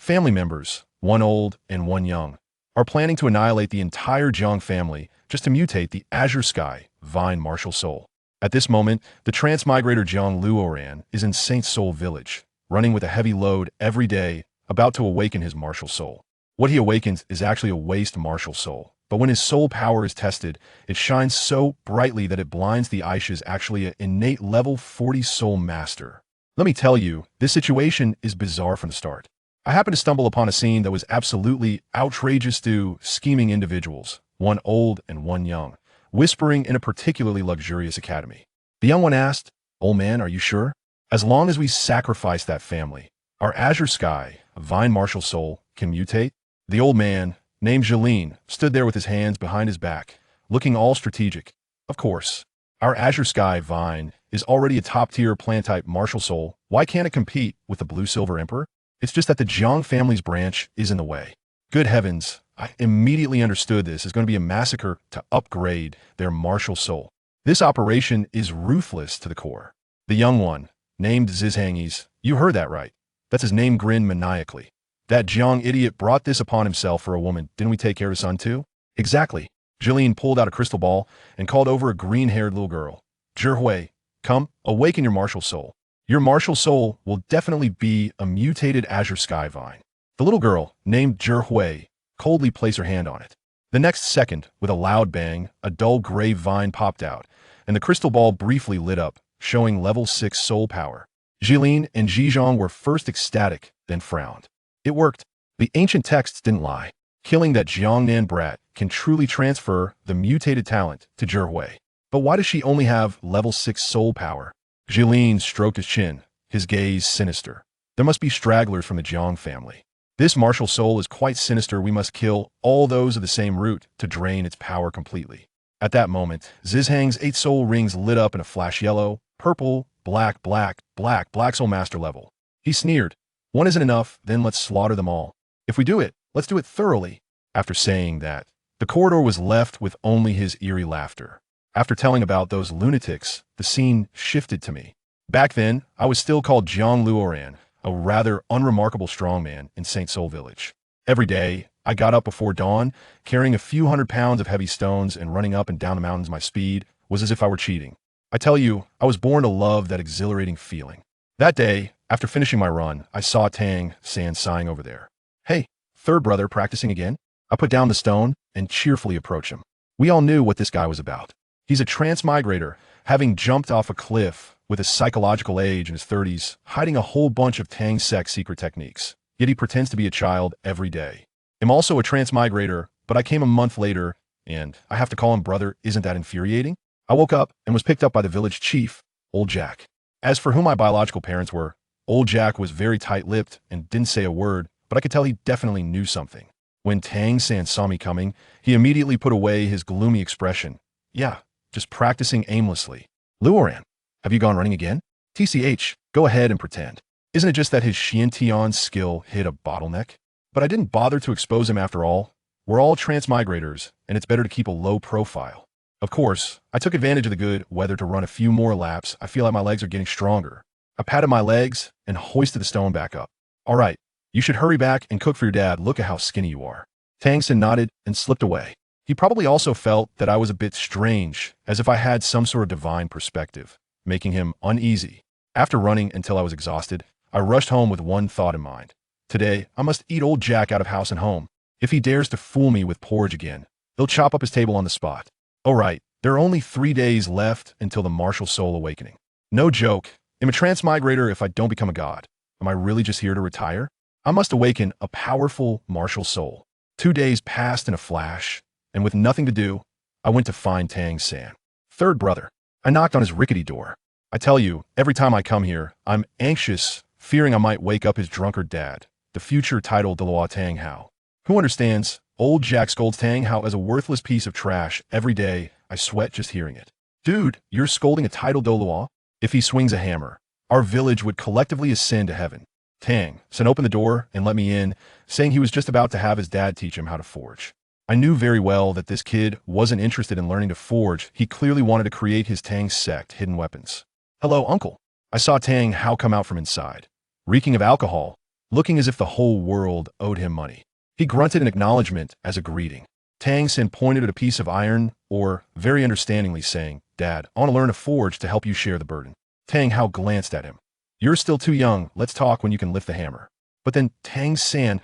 Family members, one old and one young, are planning to annihilate the entire Jiang family just to mutate the Azure Sky Vine martial soul. At this moment, the transmigrator Jiang Luoran is in Saint Soul Village, running with a heavy load every day, about to awaken his martial soul. What he awakens is actually a waste martial soul, but when his soul power is tested, it shines so brightly that it blinds the eyes. Is actually an innate level 40 soul master. Let me tell you, this situation is bizarre from the start. I happened to stumble upon a scene that was absolutely outrageous to scheming individuals, one old and one young, whispering in a particularly luxurious academy. The young one asked, "Old man, are you sure? As long as we sacrifice that family, our Azure Sky, Vine martial soul, can mutate?" The old man, named JiangLuoran, stood there with his hands behind his back, looking all strategic. Of course, our Azure Sky Vine is already a top-tier plant-type martial soul. Why can't it compete with the Blue-Silver Emperor? It's just that the Jiang family's branch is in the way. Good heavens, I immediately understood this is going to be a massacre to upgrade their martial soul. This operation is ruthless to the core. The young one, named Zizhangi's, you heard that right. That's his name, grinned maniacally. That Jiang idiot brought this upon himself for a woman. Didn't we take care of his son too? Exactly. JiangLuoran pulled out a crystal ball and called over a green-haired little girl. "Zhihui, come, awaken your martial soul. Your martial soul will definitely be a mutated Azure Sky Vine." The little girl, named Zhihui, coldly placed her hand on it. The next second, with a loud bang, a dull gray vine popped out, and the crystal ball briefly lit up, showing level 6 soul power. JiangLuoran and Zizhang were first ecstatic, then frowned. It worked. The ancient texts didn't lie. Killing that Jiangnan brat can truly transfer the mutated talent to Zhihui. But why does she only have level 6 soul power? JiangLuoran stroked his chin, his gaze sinister. There must be stragglers from the Jiang family. This martial soul is quite sinister. We must kill all those of the same root to drain its power completely. At that moment, Zizhang's 8 soul rings lit up in a flash yellow, purple, black soul master level. He sneered. "One isn't enough, then let's slaughter them all. If we do it, let's do it thoroughly." After saying that, the corridor was left with only his eerie laughter. After telling about those lunatics, the scene shifted to me. Back then, I was still called Jiang Luoran, a rather unremarkable strongman in Saint Soul Village. Every day, I got up before dawn, carrying a few hundred pounds of heavy stones and running up and down the mountains. My speed was as if I were cheating. I tell you, I was born to love that exhilarating feeling. That day, after finishing my run, I saw Tang San sighing over there. "Hey, third brother practicing again?" I put down the stone and cheerfully approached him. We all knew what this guy was about. He's a transmigrator, having jumped off a cliff with a psychological age in his 30s, hiding a whole bunch of Tang Sek's secret techniques. Yet he pretends to be a child every day. I'm also a transmigrator, but I came a month later, and I have to call him brother. Isn't that infuriating? I woke up and was picked up by the village chief, Old Jack. As for who my biological parents were, Old Jack was very tight-lipped and didn't say a word, but I could tell he definitely knew something. When Tang San saw me coming, he immediately put away his gloomy expression. "Yeah, just practicing aimlessly." "Luoran, have you gone running again?" "TCH, go ahead and pretend. Isn't it just that his Xiantian skill hit a bottleneck?" But I didn't bother to expose him after all. We're all transmigrators, and it's better to keep a low profile. Of course, I took advantage of the good weather to run a few more laps. I feel like my legs are getting stronger. I patted my legs and hoisted the stone back up. "All right, you should hurry back and cook for your dad. Look at how skinny you are." Tang San nodded and slipped away. He probably also felt that I was a bit strange, as if I had some sort of divine perspective, making him uneasy. After running until I was exhausted, I rushed home with one thought in mind. Today, I must eat Old Jack out of house and home. If he dares to fool me with porridge again, he'll chop up his table on the spot. Oh right, there are only 3 days left until the martial soul awakening. No joke, I'm a transmigrator if I don't become a god. Am I really just here to retire? I must awaken a powerful martial soul. 2 days passed in a flash, and with nothing to do, I went to find Tang San. "Third brother." I knocked on his rickety door. I tell you, every time I come here, I'm anxious, fearing I might wake up his drunkard dad, the future Title Douluo Tang Hao. Who understands? Old Jack scolds Tang Hao as a worthless piece of trash every day. I sweat just hearing it. "Dude, you're scolding a Title Douluo? If he swings a hammer, our village would collectively ascend to heaven." Tang San opened the door and let me in, saying he was just about to have his dad teach him how to forge. I knew very well that this kid wasn't interested in learning to forge. He clearly wanted to create his Tang sect hidden weapons. "Hello, uncle." I saw Tang Hao come out from inside, reeking of alcohol. looking as if the whole world owed him money. He grunted an acknowledgement as a greeting. Tang Sin pointed at a piece of iron, or, very understandingly saying, "Dad, I want to learn to forge to help you share the burden." Tang Hao glanced at him. "You're still too young. Let's talk when you can lift the hammer." But then Tang San,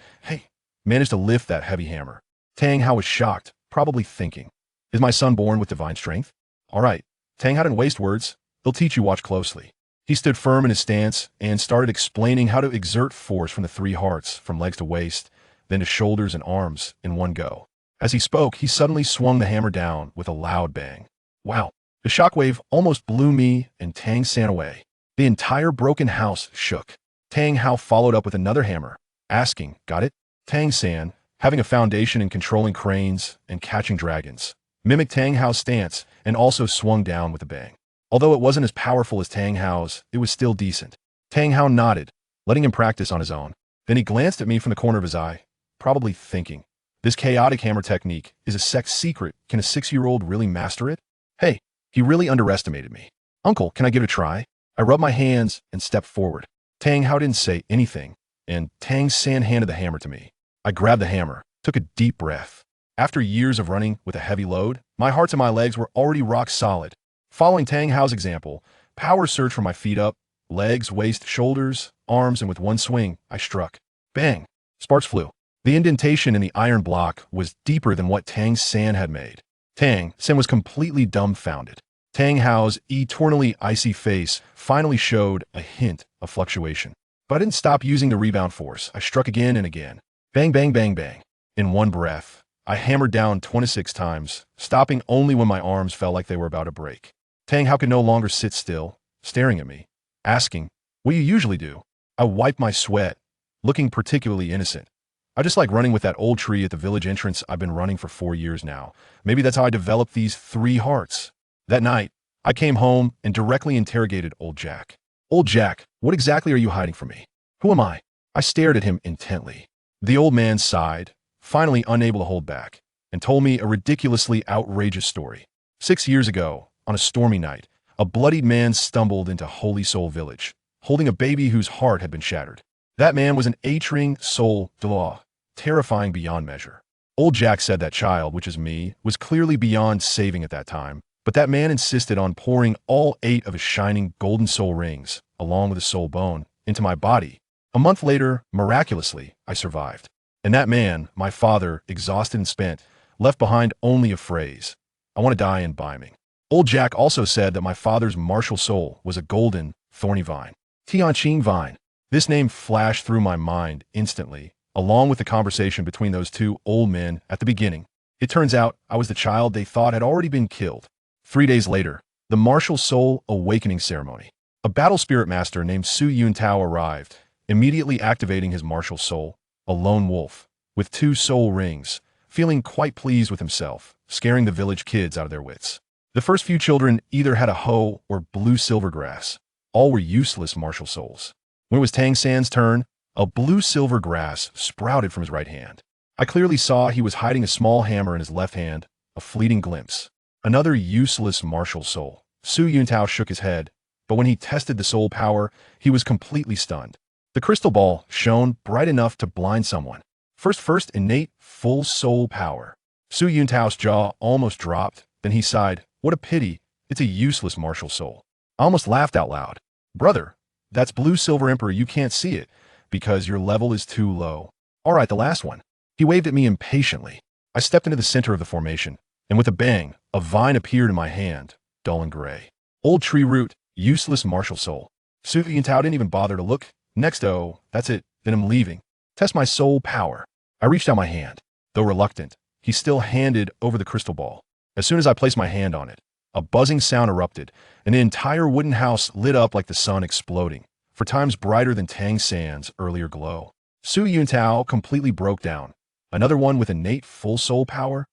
managed to lift that heavy hammer. Tang Hao was shocked, probably thinking, "Is my son born with divine strength?" "All right." Tang Hao didn't waste words. "He'll teach you, watch closely." He stood firm in his stance and started explaining how to exert force from the three hearts, from legs to waist, then to shoulders and arms, in one go. As he spoke, he suddenly swung the hammer down with a loud bang. Wow! The shockwave almost blew me and Tang San away. The entire broken house shook. Tang Hao followed up with another hammer, asking, "Got it?" Tang San, having a foundation in controlling cranes and catching dragons, mimicked Tang Hao's stance and also swung down with a bang. Although it wasn't as powerful as Tang Hao's, it was still decent. Tang Hao nodded, letting him practice on his own. Then he glanced at me from the corner of his eye, probably thinking, "This chaotic hammer technique is a sex secret. Can a 6-year-old really master it?" Hey, he really underestimated me. "Uncle, can I give it a try?" I rubbed my hands and stepped forward. Tang Hao didn't say anything, and Tang San handed the hammer to me. I grabbed the hammer, took a deep breath. After years of running with a heavy load, my heart and my legs were already rock solid. Following Tang Hao's example, power surged from my feet up, legs, waist, shoulders, arms, and with one swing, I struck. Bang! Sparks flew. The indentation in the iron block was deeper than what Tang San had made. Tang San was completely dumbfounded. Tang Hao's eternally icy face finally showed a hint of fluctuation. But I didn't stop using the rebound force. I struck again and again. Bang, bang, bang, bang. In one breath, I hammered down 26 times, stopping only when my arms felt like they were about to break. Tang Hao could no longer sit still, staring at me, asking, "What do you usually do?" I wiped my sweat, looking particularly innocent. "I just like running with that old tree at the village entrance. I've been running for 4 years now. Maybe that's how I developed these 3 hearts." That night, I came home and directly interrogated Old Jack. "Old Jack, what exactly are you hiding from me? Who am I?" I stared at him intently. The old man sighed, finally unable to hold back, and told me a ridiculously outrageous story. 6 years ago, on a stormy night, a bloodied man stumbled into Holy Soul Village, holding a baby whose heart had been shattered. That man was an Title Douluo, terrifying beyond measure. Old Jack said that child, which is me, was clearly beyond saving at that time, but that man insisted on pouring all 8 of his shining golden soul rings, along with a soul bone, into my body. A month later, miraculously, I survived. And that man, my father, exhausted and spent, left behind only a phrase, "I want to die in Beiming." Old Jack also said that my father's martial soul was a golden, thorny vine. Tianqing vine. This name flashed through my mind instantly, along with the conversation between those 2 old men at the beginning. It turns out I was the child they thought had already been killed. 3 days later, the martial soul awakening ceremony. A battle spirit master named Su Yuntao arrived, immediately activating his martial soul, a lone wolf, with 2 soul rings, feeling quite pleased with himself, scaring the village kids out of their wits. The first few children either had a hoe or blue silver grass. All were useless martial souls. When it was Tang San's turn, a blue silver grass sprouted from his right hand. I clearly saw he was hiding a small hammer in his left hand, a fleeting glimpse. Another useless martial soul. Su Yuntao shook his head, but when he tested the soul power, he was completely stunned. The crystal ball shone bright enough to blind someone. First innate full soul power. Su Yuntao's jaw almost dropped, then he sighed, "What a pity, it's a useless martial soul." I almost laughed out loud. "Brother, that's Blue Silver Emperor, you can't see it, because your level is too low." "All right, the last one." He waved at me impatiently. I stepped into the center of the formation, and with a bang, a vine appeared in my hand, dull and gray. Old tree root, useless martial soul. Su Yuntao didn't even bother to look. "Next, oh, that's it, then I'm leaving. Test my soul power." I reached out my hand. Though reluctant, he still handed over the crystal ball. As soon as I placed my hand on it, a buzzing sound erupted, and the entire wooden house lit up like the sun exploding, for times brighter than Tang San's earlier glow. Su Yuntao completely broke down. Another one with innate full soul power?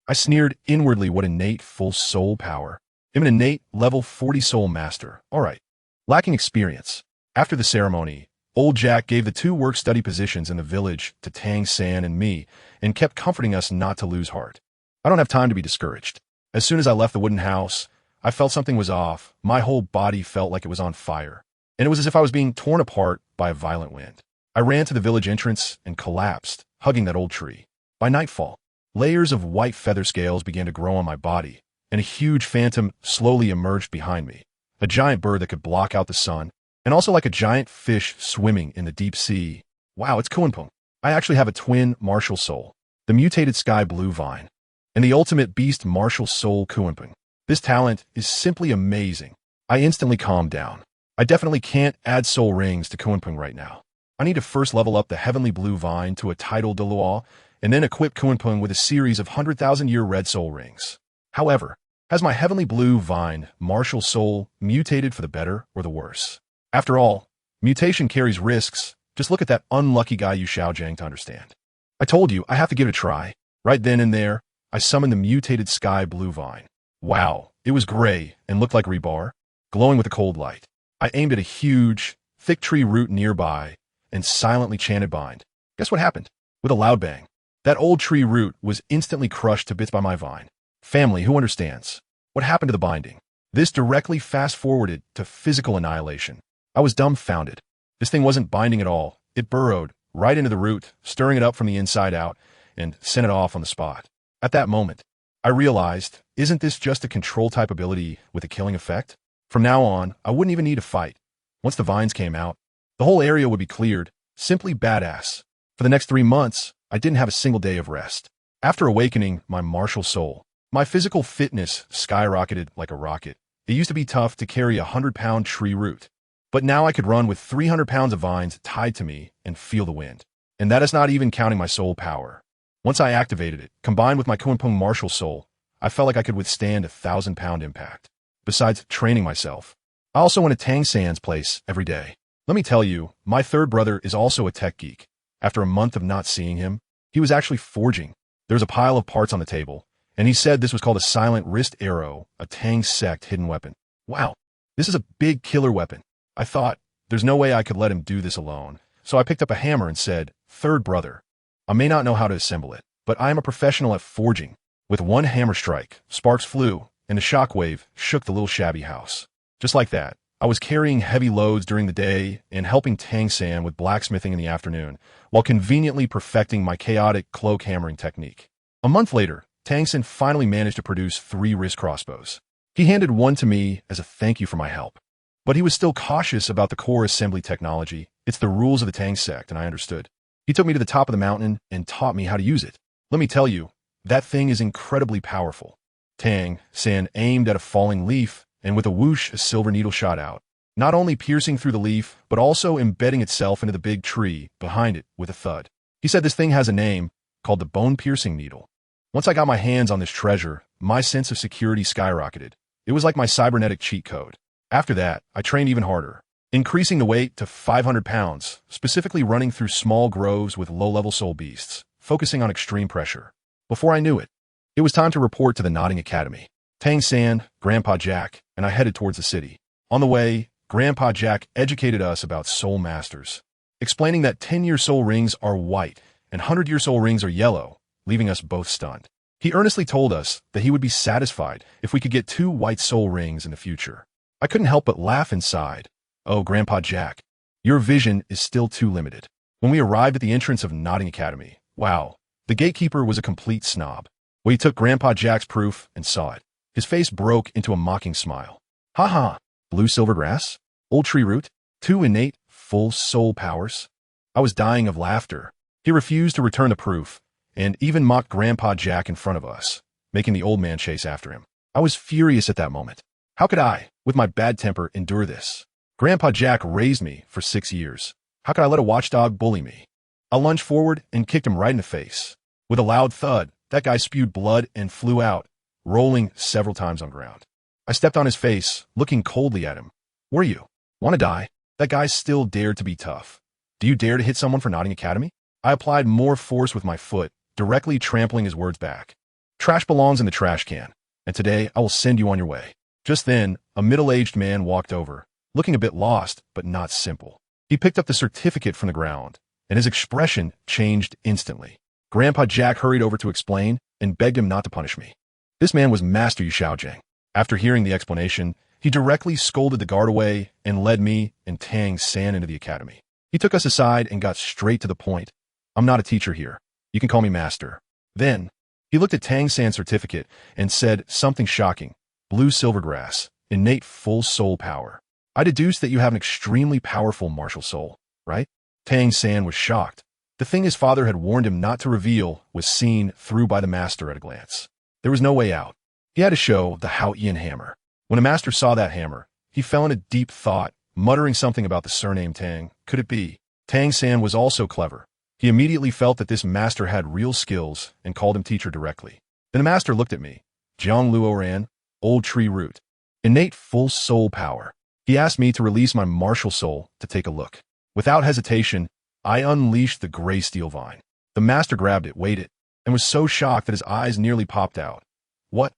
I sneered inwardly. What innate full soul power? I'm an innate level 40 soul master. All right. Lacking experience. After the ceremony, Old Jack gave the 2 work-study positions in the village to Tang San and me, and kept comforting us not to lose heart. I don't have time to be discouraged. As soon as I left the wooden house, I felt something was off. My whole body felt like it was on fire, and it was as if I was being torn apart by a violent wind. I ran to the village entrance and collapsed, hugging that old tree. By nightfall, layers of white feather scales began to grow on my body, and a huge phantom slowly emerged behind me. A giant bird that could block out the sun, and also like a giant fish swimming in the deep sea. Wow, it's Kunpeng. I actually have a twin martial soul, the mutated sky blue vine, and the ultimate beast martial soul Kunpeng. This talent is simply amazing. I instantly calmed down. I definitely can't add soul rings to Kunpeng right now. I need to first level up the heavenly blue vine to a Title Douluo, and then equip Kunpeng with a series of 100,000-year red soul rings. However, has my heavenly blue vine martial soul mutated for the better or the worse? After all, mutation carries risks. Just look at that unlucky guy Yu Xiaojiang to understand. I told you I have to give it a try. Right then and there, I summoned the mutated sky blue vine. Wow, it was gray and looked like rebar, glowing with a cold light. I aimed at a huge, thick tree root nearby and silently chanted bind. Guess what happened? With a loud bang, that old tree root was instantly crushed to bits by my vine. Family, who understands? What happened to the binding? This directly fast-forwarded to physical annihilation. I was dumbfounded. This thing wasn't binding at all. It burrowed right into the root, stirring it up from the inside out, and sent it off on the spot. At that moment, I realized, isn't this just a control-type ability with a killing effect? From now on, I wouldn't even need to fight. Once the vines came out, the whole area would be cleared. Simply badass. For the next 3 months, I didn't have a single day of rest. After awakening my martial soul, my physical fitness skyrocketed like a rocket. It used to be tough to carry a 100-pound tree root, but now I could run with 300 pounds of vines tied to me and feel the wind. And that is not even counting my soul power. Once I activated it, combined with my Kunpeng martial soul, I felt like I could withstand a 1,000-pound impact. Besides training myself, I also went to Tang San's place every day. Let me tell you, my third brother is also a tech geek. After a month of not seeing him, he was actually forging. There was a pile of parts on the table, and he said this was called a silent wrist arrow, a Tang sect hidden weapon. Wow, this is a big killer weapon. I thought, there's no way I could let him do this alone. So I picked up a hammer and said, "Third brother, I may not know how to assemble it, but I am a professional at forging." With one hammer strike, sparks flew, and a shockwave shook the little shabby house. Just like that, I was carrying heavy loads during the day and helping Tang San with blacksmithing in the afternoon, while conveniently perfecting my chaotic cloak hammering technique. A month later, Tang San finally managed to produce 3 wrist crossbows. He handed one to me as a thank you for my help. But he was still cautious about the core assembly technology. It's the rules of the Tang sect, and I understood. He took me to the top of the mountain and taught me how to use it. Let me tell you, that thing is incredibly powerful. Tang San aimed at a falling leaf, and with a whoosh, a silver needle shot out, not only piercing through the leaf, but also embedding itself into the big tree behind it with a thud. He said this thing has a name, called the bone-piercing needle. Once I got my hands on this treasure, my sense of security skyrocketed. It was like my cybernetic cheat code. After that, I trained even harder, increasing the weight to 500 pounds, specifically running through small groves with low-level soul beasts, focusing on extreme pressure. Before I knew it, it was time to report to the Nodding Academy. Tang San, Grandpa Jack, and I headed towards the city. On the way, Grandpa Jack educated us about soul masters, explaining that 10-year soul rings are white and 100-year soul rings are yellow, leaving us both stunned. He earnestly told us that he would be satisfied if we could get 2 white soul rings in the future. I couldn't help but laugh inside. Oh, Grandpa Jack, your vision is still too limited. When we arrived at the entrance of Nodding Academy, wow, the gatekeeper was a complete snob. We took Grandpa Jack's proof and saw it. His face broke into a mocking smile. Ha ha, blue silver grass? Old tree root? 2 innate, full soul powers? I was dying of laughter. He refused to return the proof, and even mocked Grandpa Jack in front of us, making the old man chase after him. I was furious at that moment. How could I, with my bad temper, endure this? Grandpa Jack raised me for 6 years. How could I let a watchdog bully me? I lunged forward and kicked him right in the face. With a loud thud, that guy spewed blood and flew out, rolling several times on ground. I stepped on his face, looking coldly at him. "Were you? Want to die?" That guy still dared to be tough. "Do you dare to hit someone for Nodding Academy?" I applied more force with my foot, directly trampling his words back. "Trash belongs in the trash can, and today I will send you on your way." Just then, a middle-aged man walked over, looking a bit lost, but not simple. He picked up the certificate from the ground, and his expression changed instantly. Grandpa Jack hurried over to explain and begged him not to punish me. This man was Master Yu Xiaojiang. After hearing the explanation, he directly scolded the guard away and led me and Tang San into the academy. He took us aside and got straight to the point. I'm not a teacher here. You can call me master. Then, he looked at Tang San's certificate and said something shocking. Blue silvergrass, innate full soul power. I deduced that you have an extremely powerful martial soul, right? Tang San was shocked. The thing his father had warned him not to reveal was seen through by the master at a glance. There was no way out. He had to show the Hao Ian hammer. When the master saw that hammer, he fell into deep thought, muttering something about the surname Tang. Could it be? Tang San was also clever. He immediately felt that this master had real skills and called him teacher directly. Then the master looked at me. Jiang Luoran, old tree root. Innate full soul power. He asked me to release my martial soul to take a look. Without hesitation, I unleashed the gray steel vine. The master grabbed it, weighed it, and was so shocked that his eyes nearly popped out. What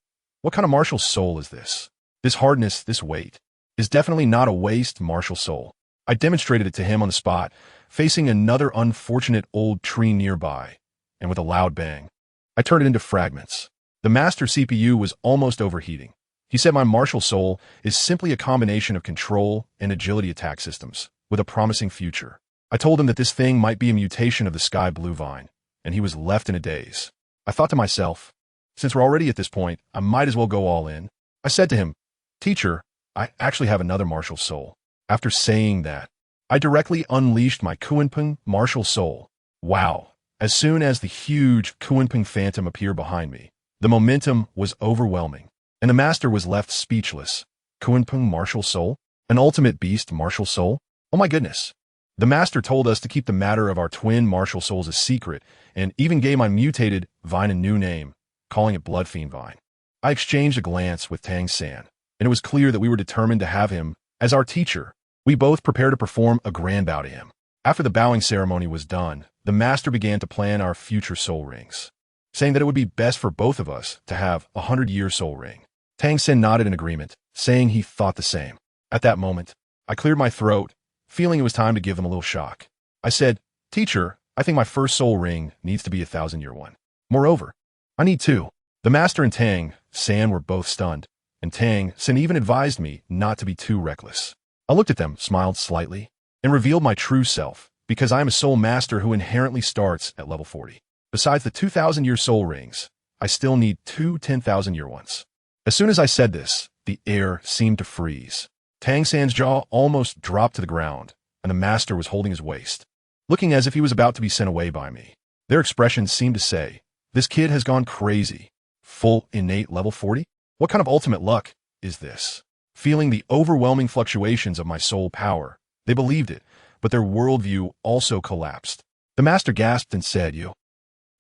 kind of martial soul is this? This hardness, this weight, is definitely not a waste martial soul. I demonstrated it to him on the spot, facing another unfortunate old tree nearby, and with a loud bang, I turned it into fragments. The master CPU was almost overheating. He said my martial soul is simply a combination of control and agility attack systems, with a promising future. I told him that this thing might be a mutation of the sky blue vine, and he was left in a daze. I thought to myself, since we're already at this point, I might as well go all in. I said to him, Teacher, I actually have another martial soul. After saying that, I directly unleashed my Kuanping martial soul. Wow! As soon as the huge Kuanping phantom appeared behind me, the momentum was overwhelming, and the master was left speechless. Kuanping martial soul? An ultimate beast martial soul? Oh my goodness! The master told us to keep the matter of our twin martial souls a secret, and even gave my mutated vine a new name, calling it Bloodfiend Vine. I exchanged a glance with Tang San, and it was clear that we were determined to have him as our teacher. We both prepared to perform a grand bow to him. After the bowing ceremony was done, the master began to plan our future soul rings, saying that it would be best for both of us to have a 100-year soul ring. Tang San nodded in agreement, saying he thought the same. At that moment, I cleared my throat, feeling it was time to give them a little shock. I said, Teacher, I think my first soul ring needs to be a 1,000-year one. Moreover, I need two. The master and Tang San were both stunned, and Tang San even advised me not to be too reckless. I looked at them, smiled slightly, and revealed my true self, because I am a soul master who inherently starts at level 40. Besides the 2,000-year soul rings, I still need two 10,000-year ones. As soon as I said this, the air seemed to freeze. Tang San's jaw almost dropped to the ground, and the master was holding his waist, looking as if he was about to be sent away by me. Their expressions seemed to say, this kid has gone crazy. Full innate level 40? What kind of ultimate luck is this? Feeling the overwhelming fluctuations of my soul power, they believed it, but their worldview also collapsed. The master gasped and said, You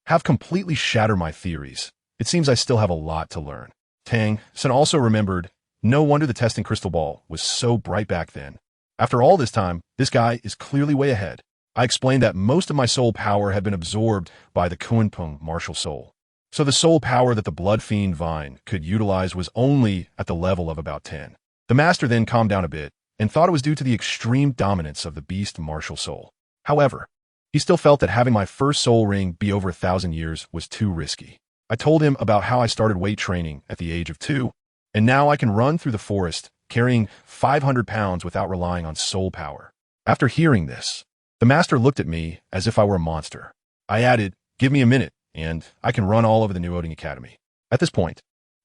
have completely shattered my theories. It seems I still have a lot to learn. Tang San also remembered, no wonder the testing crystal ball was so bright back then. After all this time, this guy is clearly way ahead. I explained that most of my soul power had been absorbed by the Kuanping martial soul. So the soul power that the Bloodfiend Vine could utilize was only at the level of about 10. The master then calmed down a bit and thought it was due to the extreme dominance of the beast martial soul. However, he still felt that having my first soul ring be over 1,000 years was too risky. I told him about how I started weight training at the age of 2, and now I can run through the forest carrying 500 pounds without relying on soul power. After hearing this, the master looked at me as if I were a monster. I added, give me a minute, and I can run all over the New Odin Academy. At this point,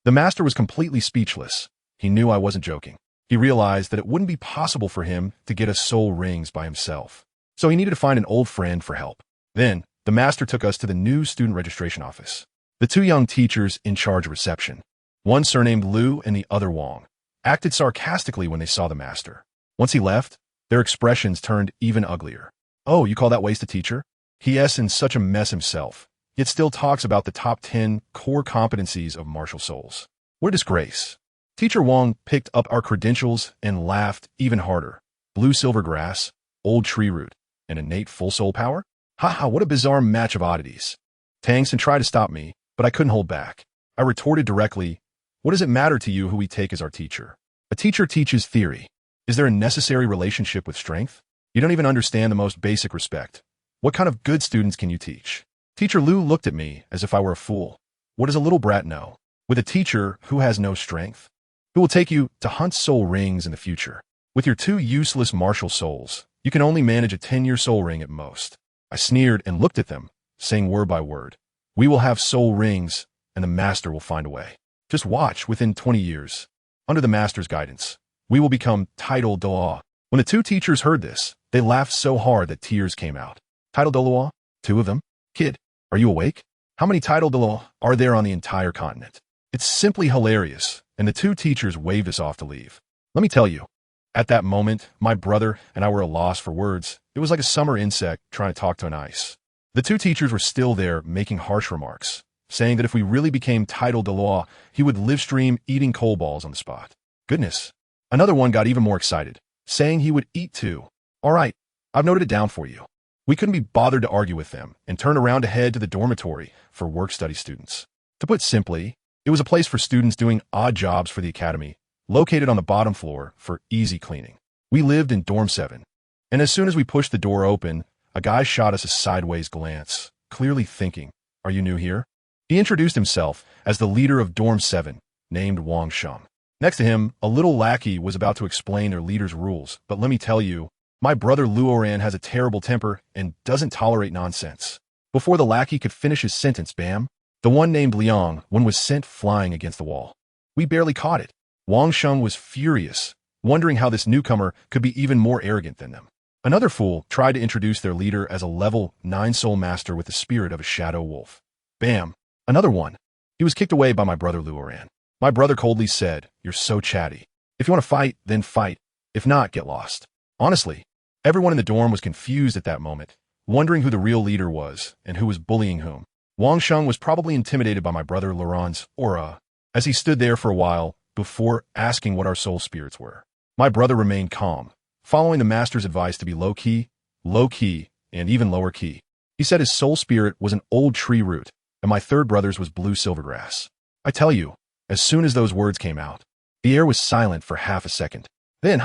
the master was completely speechless. He knew I wasn't joking. He realized that it wouldn't be possible for him to get us soul rings by himself, so he needed to find an old friend for help. Then, the master took us to the new student registration office. The two young teachers in charge of reception, one surnamed Lu and the other Wang, acted sarcastically when they saw the master. Once he left, their expressions turned even uglier. Oh, you call that waste a teacher? He is in such a mess himself, yet still talks about the top 10 core competencies of martial souls. What a disgrace. Teacher Wang picked up our credentials and laughed even harder. Blue silver grass, old tree root, and innate full soul power? Haha, what a bizarre match of oddities. Tang San tried to stop me, but I couldn't hold back. I retorted directly, what does it matter to you who we take as our teacher? A teacher teaches theory. Is there a necessary relationship with strength? You don't even understand the most basic respect. What kind of good students can you teach? Teacher Lu looked at me as if I were a fool. What does a little brat know? With a teacher who has no strength? Who will take you to hunt soul rings in the future? With your two useless martial souls, You can only manage a 10-year soul ring at most. I sneered and looked at them, saying word by word, "We will have soul rings, and the master will find a way. Just watch, within 20 years. Under the master's guidance, we will become Title Douluo." When the two teachers heard this, they laughed so hard that tears came out. Title Douluo? 2 of them? Kid, are you awake? How many Title Douluo are there on the entire continent? It's simply hilarious, and the two teachers waved us off to leave. Let me tell you, at that moment, my brother and I were at a loss for words. It was like a summer insect trying to talk to an ice. The two teachers were still there making harsh remarks, saying that if we really became Title Douluo, he would live stream eating coal balls on the spot. Goodness. Another one got even more excited, saying he would eat too. All right, I've noted it down for you. We couldn't be bothered to argue with them and turned around to head to the dormitory for work-study students. To put simply, it was a place for students doing odd jobs for the academy, located on the bottom floor for easy cleaning. We lived in Dorm 7, and as soon as we pushed the door open, a guy shot us a sideways glance, clearly thinking, "Are you new here?" He introduced himself as the leader of Dorm 7, named Wang Sheng. Next to him, a little lackey was about to explain their leader's rules, but let me tell you, my brother Luoran has a terrible temper and doesn't tolerate nonsense. Before the lackey could finish his sentence, bam, the one named Liang was sent flying against the wall. We barely caught it. Wang Sheng was furious, wondering how this newcomer could be even more arrogant than them. Another fool tried to introduce their leader as a level 9 soul master with the spirit of a shadow wolf. Bam, another one. He was kicked away by my brother Luoran. My brother coldly said, "You're so chatty. If you want to fight, then fight. If not, get lost." Honestly, everyone in the dorm was confused at that moment, wondering who the real leader was and who was bullying whom. Wang Sheng was probably intimidated by my brother Luoran's aura, as he stood there for a while before asking what our soul spirits were. My brother remained calm, following the master's advice to be low-key, and even lower-key. He said his soul spirit was an old tree root, and my third brother's was blue silvergrass. I tell you, as soon as those words came out, the air was silent for half a second. Then,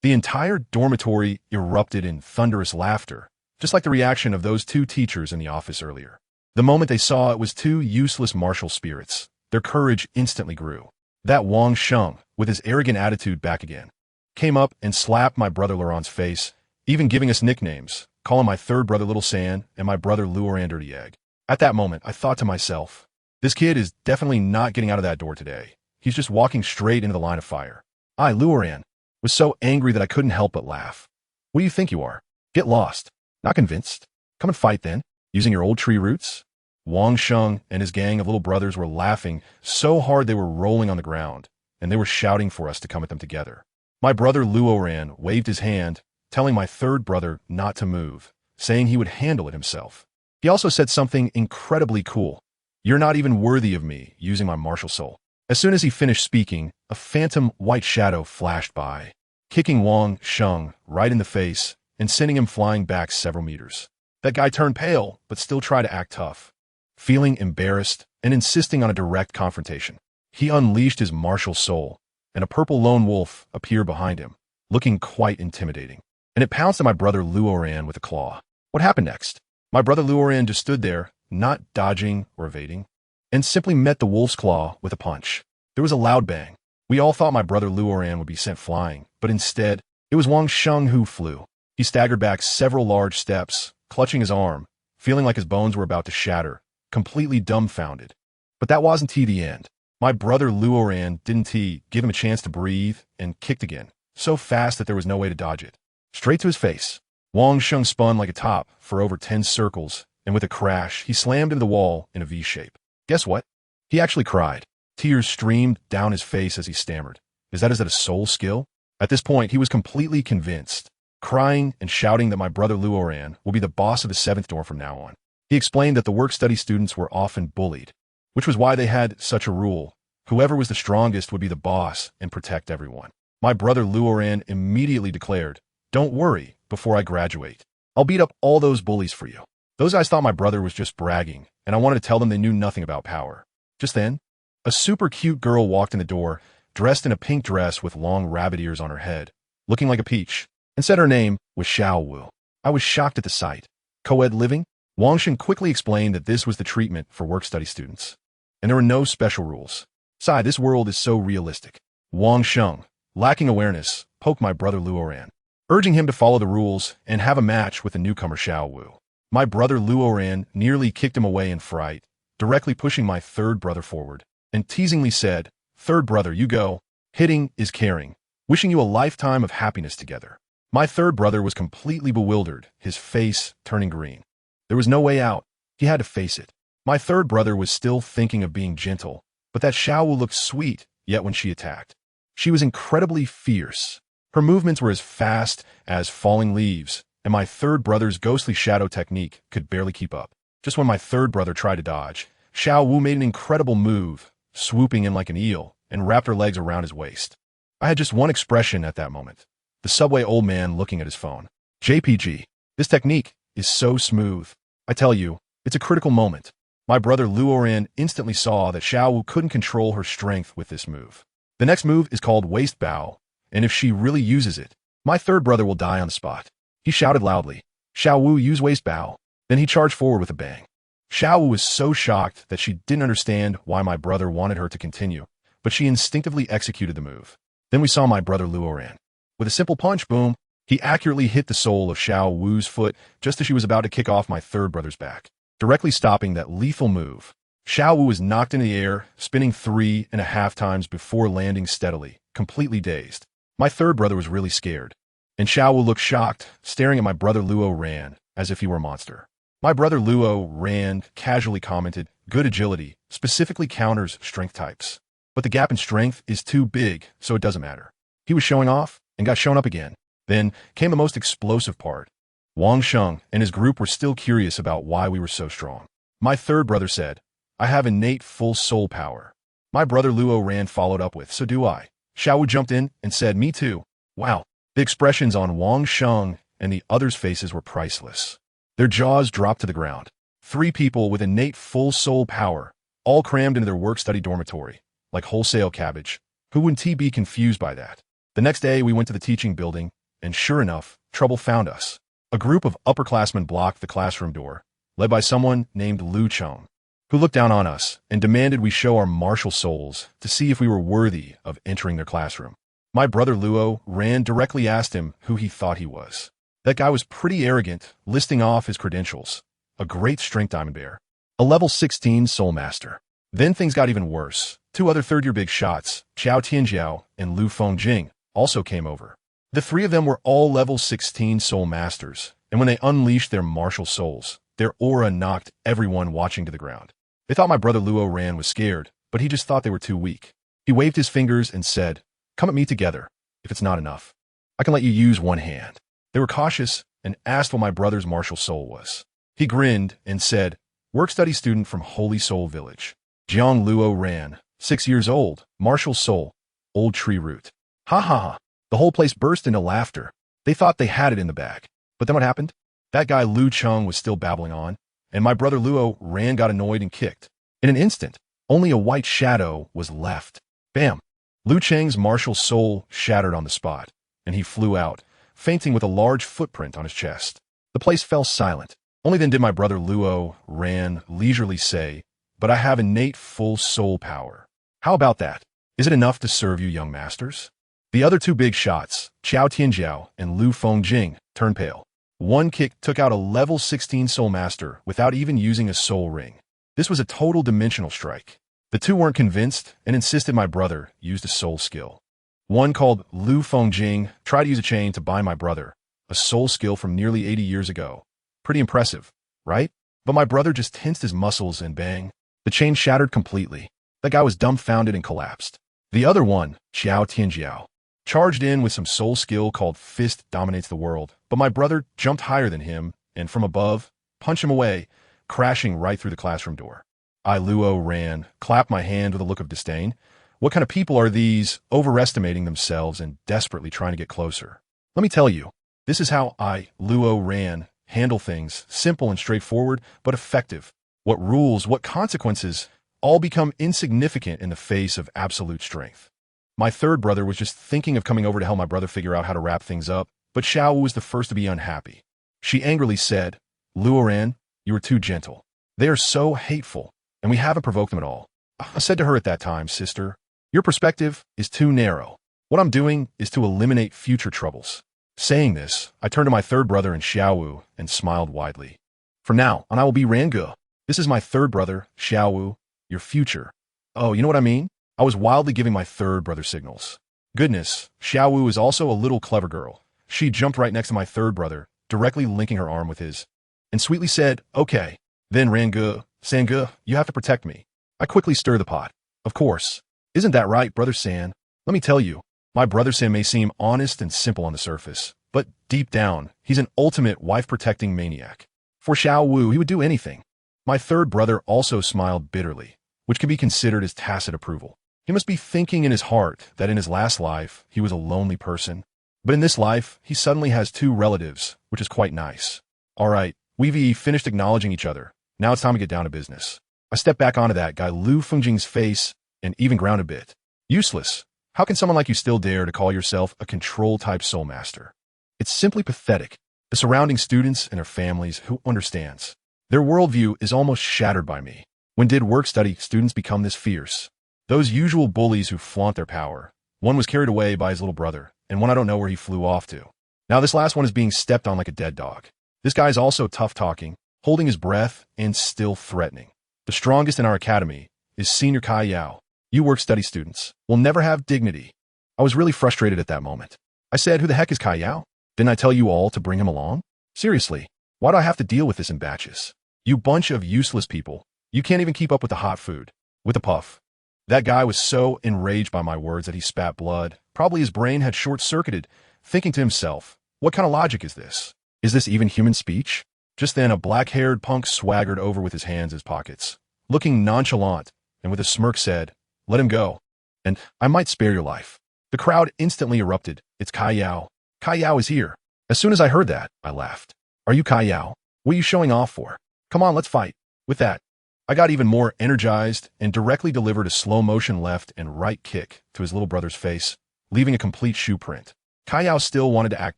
the entire dormitory erupted in thunderous laughter, just like the reaction of those two teachers in the office earlier. The moment they saw it was two useless martial spirits, their courage instantly grew. That Wang Sheng, with his arrogant attitude back again, came up and slapped my brother Luoran's face, even giving us nicknames, calling my third brother Little Sand and my brother Luoran Dirty Egg. At that moment, I thought to myself, this kid is definitely not getting out of that door today. He's just walking straight into the line of fire. I, Luoran, was so angry that I couldn't help but laugh. What do you think you are? Get lost. Not convinced? Come and fight then, using your old tree roots? Wang Sheng and his gang of little brothers were laughing so hard they were rolling on the ground, and they were shouting for us to come at them together. My brother Luoran waved his hand, telling my third brother not to move, saying he would handle it himself. He also said something incredibly cool. "You're not even worthy of me," using my martial soul. As soon as he finished speaking, a phantom white shadow flashed by, kicking Wang Sheng right in the face and sending him flying back several meters. That guy turned pale, but still tried to act tough. Feeling embarrassed and insisting on a direct confrontation, he unleashed his martial soul, and a purple lone wolf appeared behind him, looking quite intimidating. And it pounced at my brother Luoran with a claw. What happened next? My brother Luoran just stood there, not dodging or evading, and simply met the wolf's claw with a punch. There was a loud bang. We all thought my brother Luoran would be sent flying, but instead, it was Wang Sheng who flew. He staggered back several large steps, clutching his arm, feeling like his bones were about to shatter, completely dumbfounded. But that wasn't the end. My brother Luoran didn't give him a chance to breathe and kicked again, so fast that there was no way to dodge it. Straight to his face. Wang Sheng spun like a top for over 10 circles, and with a crash, he slammed into the wall in a V shape. Guess what? He actually cried. Tears streamed down his face as he stammered. Is that a soul skill? At this point, he was completely convinced, crying and shouting that my brother Luoran will be the boss of the 7th dorm from now on. He explained that the work-study students were often bullied, which was why they had such a rule. Whoever was the strongest would be the boss and protect everyone. My brother Luoran immediately declared, "Don't worry, before I graduate, I'll beat up all those bullies for you." Those guys thought my brother was just bragging, and I wanted to tell them they knew nothing about power. Just then, a super cute girl walked in the door, dressed in a pink dress with long rabbit ears on her head, looking like a peach, and said her name was Xiaowu. I was shocked at the sight. Co-ed living? Wang Sheng quickly explained that this was the treatment for work-study students, and there were no special rules. Besides, this world is so realistic. Wang Sheng, lacking awareness, poked my brother Luoran. urging him to follow the rules and have a match with the newcomer Xiao Wu. My brother Luoran nearly kicked him away in fright, directly pushing my third brother forward, and teasingly said, "Third brother, you go. Hitting is caring. Wishing you a lifetime of happiness together." My third brother was completely bewildered, his face turning green. There was no way out. He had to face it. My third brother was still thinking of being gentle, but that Xiao Wu looked sweet, yet when she attacked, she was incredibly fierce. Her movements were as fast as falling leaves, and my third brother's ghostly shadow technique could barely keep up. Just when my third brother tried to dodge, Xiao Wu made an incredible move, swooping in like an eel, and wrapped her legs around his waist. I had just one expression at that moment. The subway old man looking at his phone. JPG. This technique is so smooth. I tell you, it's a critical moment. My brother Luoran instantly saw that Xiao Wu couldn't control her strength with this move. The next move is called waist bow, and if she really uses it, my third brother will die on the spot. He shouted loudly, "Xiao Wu, use waist bow." Then he charged forward with a bang. Xiao Wu was so shocked that she didn't understand why my brother wanted her to continue, but she instinctively executed the move. Then we saw my brother Luoran. With a simple punch, boom, he accurately hit the sole of Xiao Wu's foot just as she was about to kick off my third brother's back, directly stopping that lethal move. Xiao Wu was knocked in the air, spinning 3.5 times before landing steadily, completely dazed. My third brother was really scared, and Xiao Wu looked shocked, staring at my brother Luoran as if he were a monster. My brother Luoran casually commented, "Good agility, specifically counters strength types. But the gap in strength is too big, so it doesn't matter." He was showing off and got shown up again. Then came the most explosive part. Wang Sheng and his group were still curious about why we were so strong. My third brother said, "I have innate full soul power." My brother Luoran followed up with, "So do I." Xiao Wu jumped in and said, "Me too." Wow. The expressions on Wang Sheng and the others' faces were priceless. Their jaws dropped to the ground. 3 people with innate full soul power, all crammed into their work-study dormitory, like wholesale cabbage. Who wouldn't be confused by that? The next day, we went to the teaching building, and sure enough, trouble found us. A group of upperclassmen blocked the classroom door, led by someone named Lu Cheng, who looked down on us and demanded we show our martial souls to see if we were worthy of entering their classroom. My brother Luoran directly asked him who he thought he was. That guy was pretty arrogant, listing off his credentials. A great strength diamond bear. A level 16 soul master. Then things got even worse. 2 other third-year big shots, Qiao Tianjiao and Lu Fengjing, also came over. The 3 of them were all level 16 soul masters, and when they unleashed their martial souls, their aura knocked everyone watching to the ground. They thought my brother Luoran was scared, but he just thought they were too weak. He waved his fingers and said, "Come at me together. If it's not enough, I can let you use one hand." They were cautious and asked what my brother's martial soul was. He grinned and said, "Work-study student from Holy Soul Village. Jiang Luoran, 6 years old, martial soul, old tree root." Ha ha ha. The whole place burst into laughter. They thought they had it in the bag. But then what happened? That guy Lu Cheng was still babbling on, and my brother Luoran got annoyed and kicked. In an instant, only a white shadow was left. Bam! Lu Cheng's martial soul shattered on the spot, and he flew out, fainting with a large footprint on his chest. The place fell silent. Only then did my brother Luoran leisurely say, "But I have innate full soul power. How about that? Is it enough to serve you young masters?" The other 2 big shots, Qiao Tianjiao and Lu Fengjing, turned pale. One kick took out a level 16 soul master without even using a soul ring. This was a total dimensional strike. The 2 weren't convinced and insisted my brother used a soul skill. One called Lu Fengjing tried to use a chain to bind my brother, a soul skill from nearly 80 years ago. Pretty impressive, right? But my brother just tensed his muscles and bang, the chain shattered completely. That guy was dumbfounded and collapsed. The other one, Qiao Tianjiao, charged in with some soul skill called Fist Dominates the World, but my brother jumped higher than him and from above, punched him away, crashing right through the classroom door. I Luoran clapped my hand with a look of disdain. What kind of people are these, overestimating themselves and desperately trying to get closer? Let me tell you, this is how I Luoran handle things, simple and straightforward, but effective. What rules, what consequences, all become insignificant in the face of absolute strength. My third brother was just thinking of coming over to help my brother figure out how to wrap things up, but Xiao Wu was the first to be unhappy. She angrily said, "Luoran, you are too gentle. They are so hateful, and we haven't provoked them at all." I said to her at that time, "Sister, your perspective is too narrow. What I'm doing is to eliminate future troubles." Saying this, I turned to my third brother in Xiaowu and smiled widely. From now on, I will be Range. This is my third brother, Xiaowu, your future. Oh, you know what I mean? I was wildly giving my third brother signals. Goodness, Xiaowu is also a little clever girl. She jumped right next to my third brother, directly linking her arm with his, and sweetly said, okay. Then Range, Sangge, you have to protect me. I quickly stir the pot. Of course. Isn't that right, Brother San? Let me tell you, my Brother San may seem honest and simple on the surface, but deep down, he's an ultimate wife-protecting maniac. For Xiaowu, he would do anything. My third brother also smiled bitterly, which can be considered as tacit approval. He must be thinking in his heart that in his last life, he was a lonely person. But in this life, he suddenly has two relatives, which is quite nice. All right, we've finished acknowledging each other. Now it's time to get down to business. I stepped back onto that guy Lu Fengjing's face and even ground a bit. Useless. How can someone like you still dare to call yourself a control-type soul master? It's simply pathetic. The surrounding students and their families, who understands? Their worldview is almost shattered by me. When did work-study students become this fierce? Those usual bullies who flaunt their power. One was carried away by his little brother, and one I don't know where he flew off to. Now this last one is being stepped on like a dead dog. This guy is also tough-talking, holding his breath, and still threatening. The strongest in our academy is Senior Kai Yao. You work-study students will never have dignity. I was really frustrated at that moment. I said, who the heck is Kai Yao? Didn't I tell you all to bring him along? Seriously, why do I have to deal with this in batches? You bunch of useless people. You can't even keep up with the hot food. With a puff. That guy was so enraged by my words that he spat blood. Probably his brain had short-circuited, thinking to himself, what kind of logic is this? Is this even human speech? Just then, a black-haired punk swaggered over with his hands in his pockets, looking nonchalant, and with a smirk said, let him go, and I might spare your life. The crowd instantly erupted. It's Kai Yao. Kai Yao is here. As soon as I heard that, I laughed. Are you Kai Yao? What are you showing off for? Come on, let's fight. With that, I got even more energized and directly delivered a slow-motion left and right kick to his little brother's face, leaving a complete shoe print. Kai Yao still wanted to act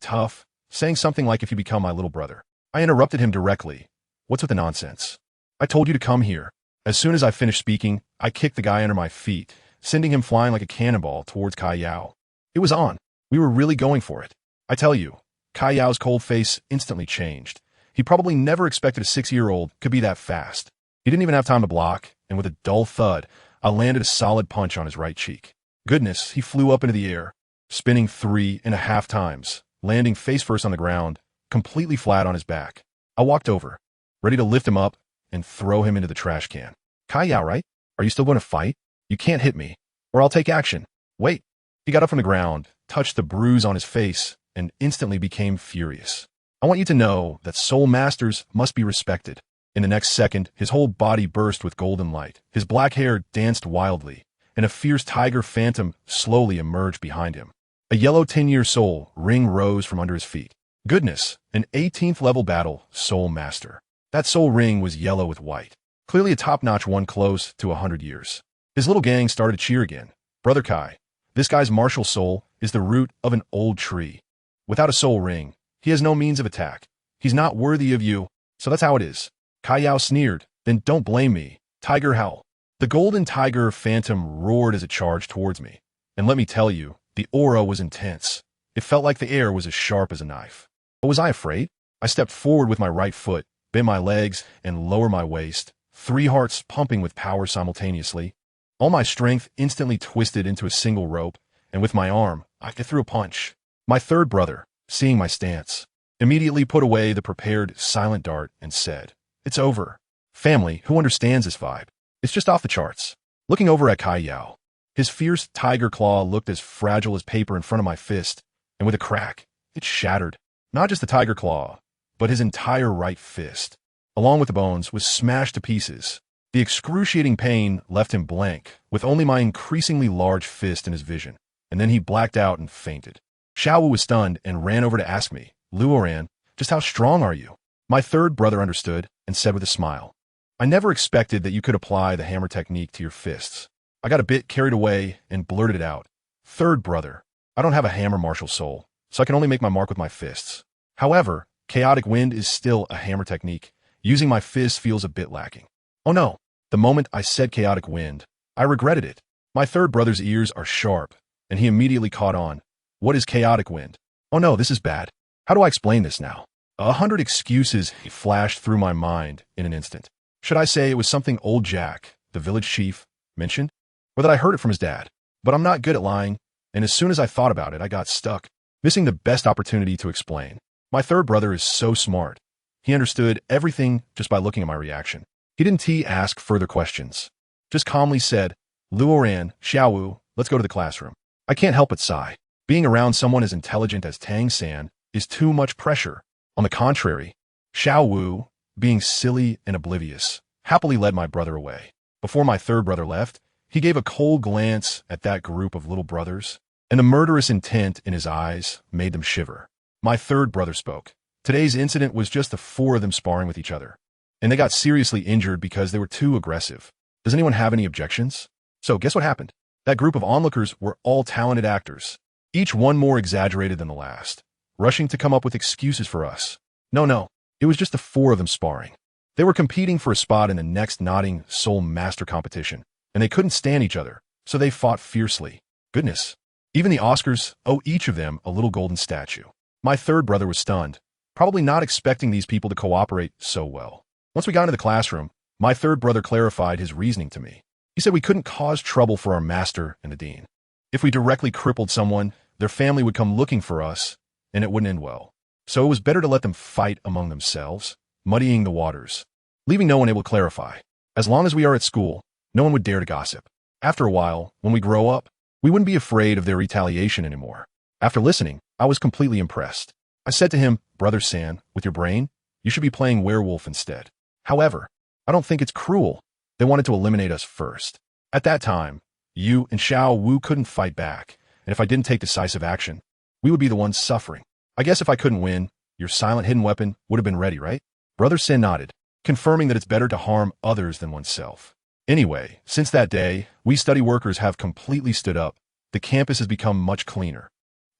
tough, saying something like, if you become my little brother. I interrupted him directly. What's with the nonsense? I told you to come here. As soon as I finished speaking, I kicked the guy under my feet, sending him flying like a cannonball towards Kai Yao. It was on. We were really going for it. I tell you, Kai Yao's cold face instantly changed. He probably never expected a 6-year-old could be that fast. He didn't even have time to block, and with a dull thud, I landed a solid punch on his right cheek. Goodness, he flew up into the air, spinning 3.5 times, landing face first on the ground, completely flat on his back. I walked over, ready to lift him up and throw him into the trash can. Kai Yao, right? Are you still going to fight? You can't hit me, or I'll take action. Wait. He got up from the ground, touched the bruise on his face, and instantly became furious. I want you to know that soul masters must be respected. In the next second, his whole body burst with golden light. His black hair danced wildly, and a fierce tiger phantom slowly emerged behind him. A yellow 10-year soul ring rose from under his feet. Goodness, an 18th level battle soul master. That soul ring was yellow with white. Clearly a top-notch one close to 100 years. His little gang started to cheer again. Brother Kai, this guy's martial soul is the root of an old tree. Without a soul ring, he has no means of attack. He's not worthy of you, so that's how it is. Kai Yao sneered. Then don't blame me. Tiger howl. The golden tiger phantom roared as it charged towards me. And let me tell you, the aura was intense. It felt like the air was as sharp as a knife. But was I afraid? I stepped forward with my right foot, bent my legs, and lowered my waist, 3 hearts pumping with power simultaneously. All my strength instantly twisted into a single rope, and with my arm, I threw a punch. My third brother, seeing my stance, immediately put away the prepared silent dart and said, it's over. Family, who understands this vibe? It's just off the charts. Looking over at Kai Yao, his fierce tiger claw looked as fragile as paper in front of my fist, and with a crack, it shattered. Not just the tiger claw, but his entire right fist, along with the bones, was smashed to pieces. The excruciating pain left him blank, with only my increasingly large fist in his vision, and then he blacked out and fainted. Xiaowu was stunned and ran over to ask me, Luoran, just how strong are you? My third brother understood and said with a smile, I never expected that you could apply the hammer technique to your fists. I got a bit carried away and blurted it out. Third brother, I don't have a hammer martial soul, so I can only make my mark with my fists. However, chaotic wind is still a hammer technique. Using my fist feels a bit lacking. Oh no, the moment I said chaotic wind, I regretted it. My third brother's ears are sharp, and he immediately caught on. What is chaotic wind? Oh no, this is bad. How do I explain this now? 100 excuses flashed through my mind in an instant. Should I say it was something old Jack, the village chief, mentioned? Or that I heard it from his dad? But I'm not good at lying, and as soon as I thought about it, I got stuck, missing the best opportunity to explain. My third brother is so smart. He understood everything just by looking at my reaction. He didn't ask further questions. Just calmly said, Luoran, Xiaowu, let's go to the classroom. I can't help but sigh. Being around someone as intelligent as Tang San is too much pressure. On the contrary, Xiaowu, being silly and oblivious, happily led my brother away. Before my third brother left, he gave a cold glance at that group of little brothers, and the murderous intent in his eyes made them shiver. My third brother spoke. Today's incident was just the four of them sparring with each other, and they got seriously injured because they were too aggressive. Does anyone have any objections? So guess what happened? That group of onlookers were all talented actors, each one more exaggerated than the last, rushing to come up with excuses for us. No, it was just the four of them sparring. They were competing for a spot in the next nodding Soul Master competition, and they couldn't stand each other, so they fought fiercely. Goodness. Even the Oscars owe each of them a little golden statue. My third brother was stunned, probably not expecting these people to cooperate so well. Once we got into the classroom, my third brother clarified his reasoning to me. He said we couldn't cause trouble for our master and the dean. If we directly crippled someone, their family would come looking for us, and it wouldn't end well. So it was better to let them fight among themselves, muddying the waters, leaving no one able to clarify. As long as we are at school, no one would dare to gossip. After a while, when we grow up, we wouldn't be afraid of their retaliation anymore. After listening, I was completely impressed. I said to him, Brother San, with your brain, you should be playing werewolf instead. However, I don't think it's cruel. They wanted to eliminate us first. At that time, you and Xiao Wu couldn't fight back, and if I didn't take decisive action, we would be the ones suffering. I guess if I couldn't win, your silent hidden weapon would have been ready, right? Brother Sin nodded, confirming that it's better to harm others than oneself. Anyway, since that day, we study workers have completely stood up. The campus has become much cleaner.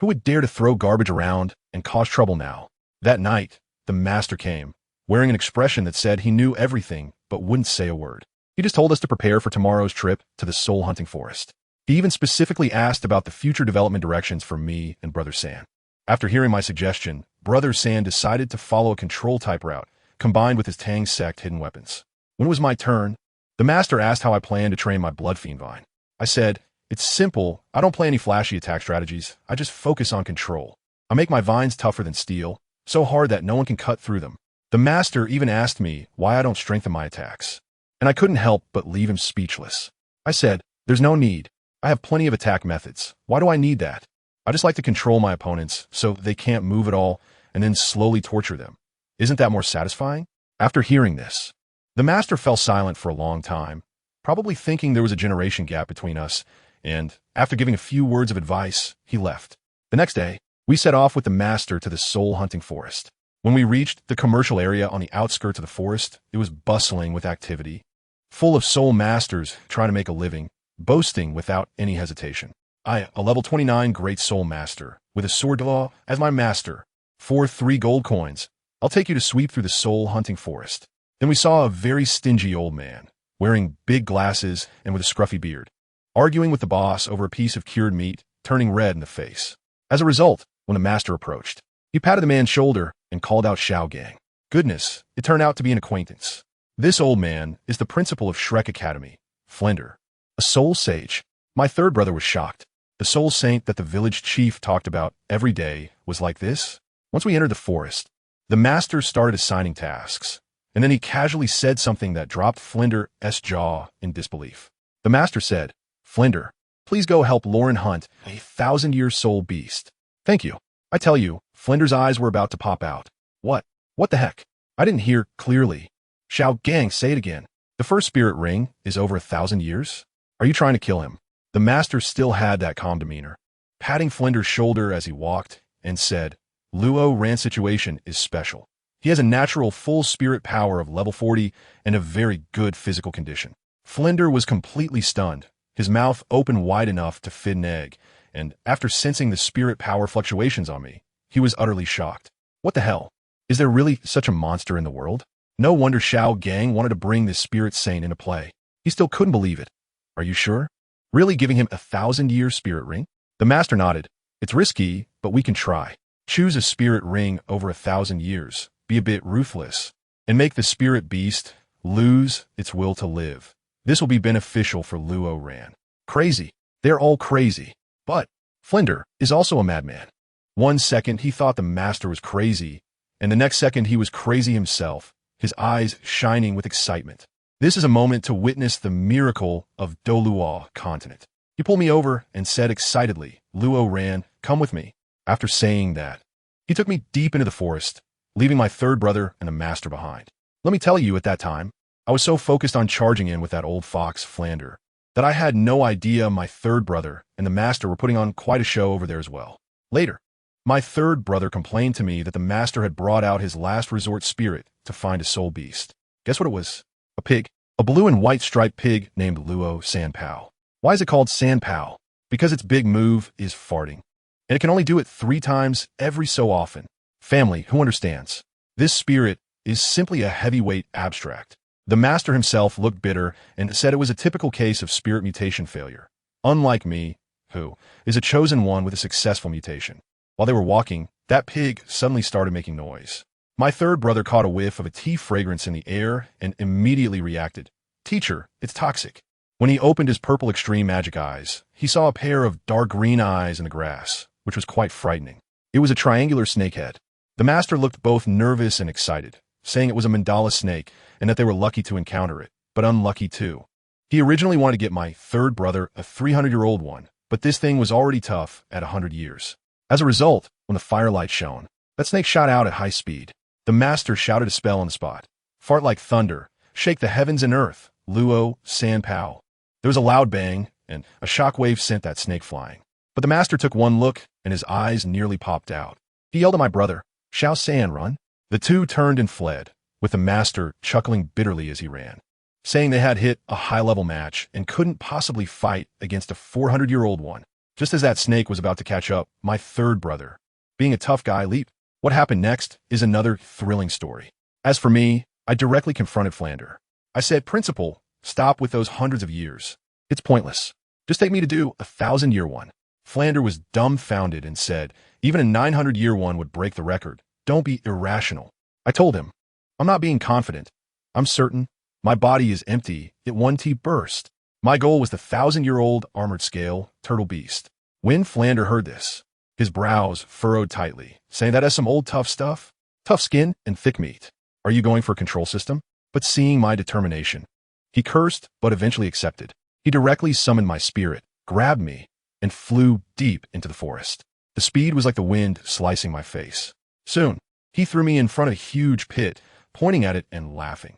Who would dare to throw garbage around and cause trouble now? That night, the master came, wearing an expression that said he knew everything but wouldn't say a word. He just told us to prepare for tomorrow's trip to the soul hunting forest. He even specifically asked about the future development directions for me and Brother San. After hearing my suggestion, Brother San decided to follow a control-type route, combined with his Tang sect hidden weapons. When it was my turn, the master asked how I planned to train my blood fiend vine. I said, it's simple, I don't play any flashy attack strategies, I just focus on control. I make my vines tougher than steel, so hard that no one can cut through them. The master even asked me why I don't strengthen my attacks, and I couldn't help but leave him speechless. I said, there's no need. I have plenty of attack methods. Why do I need that? I just like to control my opponents so they can't move at all and then slowly torture them. Isn't that more satisfying? After hearing this, the master fell silent for a long time, probably thinking there was a generation gap between us, and after giving a few words of advice, he left. The next day, we set off with the master to the soul hunting forest. When we reached the commercial area on the outskirts of the forest, it was bustling with activity, full of soul masters trying to make a living, boasting without any hesitation. I, a level 29 great soul master, with a sword law as my master, for 3 gold coins, I'll take you to sweep through the soul hunting forest. Then we saw a very stingy old man, wearing big glasses and with a scruffy beard, arguing with the boss over a piece of cured meat, turning red in the face. As a result, when the master approached, he patted the man's shoulder and called out Xiao Gang. Goodness, it turned out to be an acquaintance. This old man is the principal of Shrek Academy, Flender, a soul sage. My third brother was shocked. The soul saint that the village chief talked about every day was like this. Once we entered the forest, the master started assigning tasks, and then he casually said something that dropped Flinder's jaw in disbelief. The master said, Flinder, please go help Lauren hunt a 1,000-year soul beast. Thank you. I tell you, Flinder's eyes were about to pop out. What? What the heck? I didn't hear clearly. Xiao Gang, say it again. The first spirit ring is over 1,000 years? Are you trying to kill him? The master still had that calm demeanor, patting Flinder's shoulder as he walked, and said, Luoran's situation is special. He has a natural full spirit power of level 40 and a very good physical condition. Flinder was completely stunned, his mouth open wide enough to fit an egg, and after sensing the spirit power fluctuations on me, he was utterly shocked. What the hell? Is there really such a monster in the world? No wonder Xiao Gang wanted to bring this spirit saint into play. He still couldn't believe it. Are you sure? Really giving him a 1,000-year spirit ring? The master nodded. It's risky, but we can try. Choose a spirit ring over 1,000 years, be a bit ruthless, and make the spirit beast lose its will to live. This will be beneficial for Luoran. Crazy. They're all crazy. But Flinder is also a madman. 1 second he thought the master was crazy, and the next second he was crazy himself, his eyes shining with excitement. This is a moment to witness the miracle of Douluo continent. He pulled me over and said excitedly, "Luoran, come with me." After saying that, he took me deep into the forest, leaving my third brother and the master behind. Let me tell you, at that time, I was so focused on charging in with that old fox Flander that I had no idea my third brother and the master were putting on quite a show over there as well. Later, my third brother complained to me that the master had brought out his last resort spirit to find a soul beast. Guess what it was? A pig. A blue and white striped pig named Luo Sanpao. Why is it called Sanpao? Because its big move is farting. And it can only do it 3 times every so often. Family, who understands? This spirit is simply a heavyweight abstract. The master himself looked bitter and said it was a typical case of spirit mutation failure. Unlike me, who is a chosen one with a successful mutation. While they were walking, that pig suddenly started making noise. My third brother caught a whiff of a tea fragrance in the air and immediately reacted. "Teacher, it's toxic." When he opened his purple extreme magic eyes, he saw a pair of dark green eyes in the grass, which was quite frightening. It was a triangular snakehead. The master looked both nervous and excited, saying it was a mandala snake and that they were lucky to encounter it, but unlucky too. He originally wanted to get my third brother a 300-year-old one, but this thing was already tough at 100 years. As a result, when the firelight shone, that snake shot out at high speed. The master shouted a spell on the spot. "Fart like thunder, shake the heavens and earth, Luo Sanpao." There was a loud bang, and a shockwave sent that snake flying. But the master took one look, and his eyes nearly popped out. He yelled at my brother, "Xiao San, run." The two turned and fled, with the master chuckling bitterly as he ran, saying they had hit a high-level match and couldn't possibly fight against a 400-year-old one. Just as that snake was about to catch up, my third brother, being a tough guy, leaped. What happened next is another thrilling story. As for me, I directly confronted Flander. I said, "Principal, stop with those hundreds of years. It's pointless. Just take me to do a 1,000-year one." Flander was dumbfounded and said, "Even a 900-year one would break the record. Don't be irrational." I told him, "I'm not being confident. I'm certain. My body is empty. It 1T burst. My goal was the 1,000-year-old armored scale turtle beast." When Flander heard this, his brows furrowed tightly, saying that as some old tough stuff, tough skin and thick meat. "Are you going for a control system?" But seeing my determination, he cursed but eventually accepted. He directly summoned my spirit, grabbed me, and flew deep into the forest. The speed was like the wind slicing my face. Soon, he threw me in front of a huge pit, pointing at it and laughing.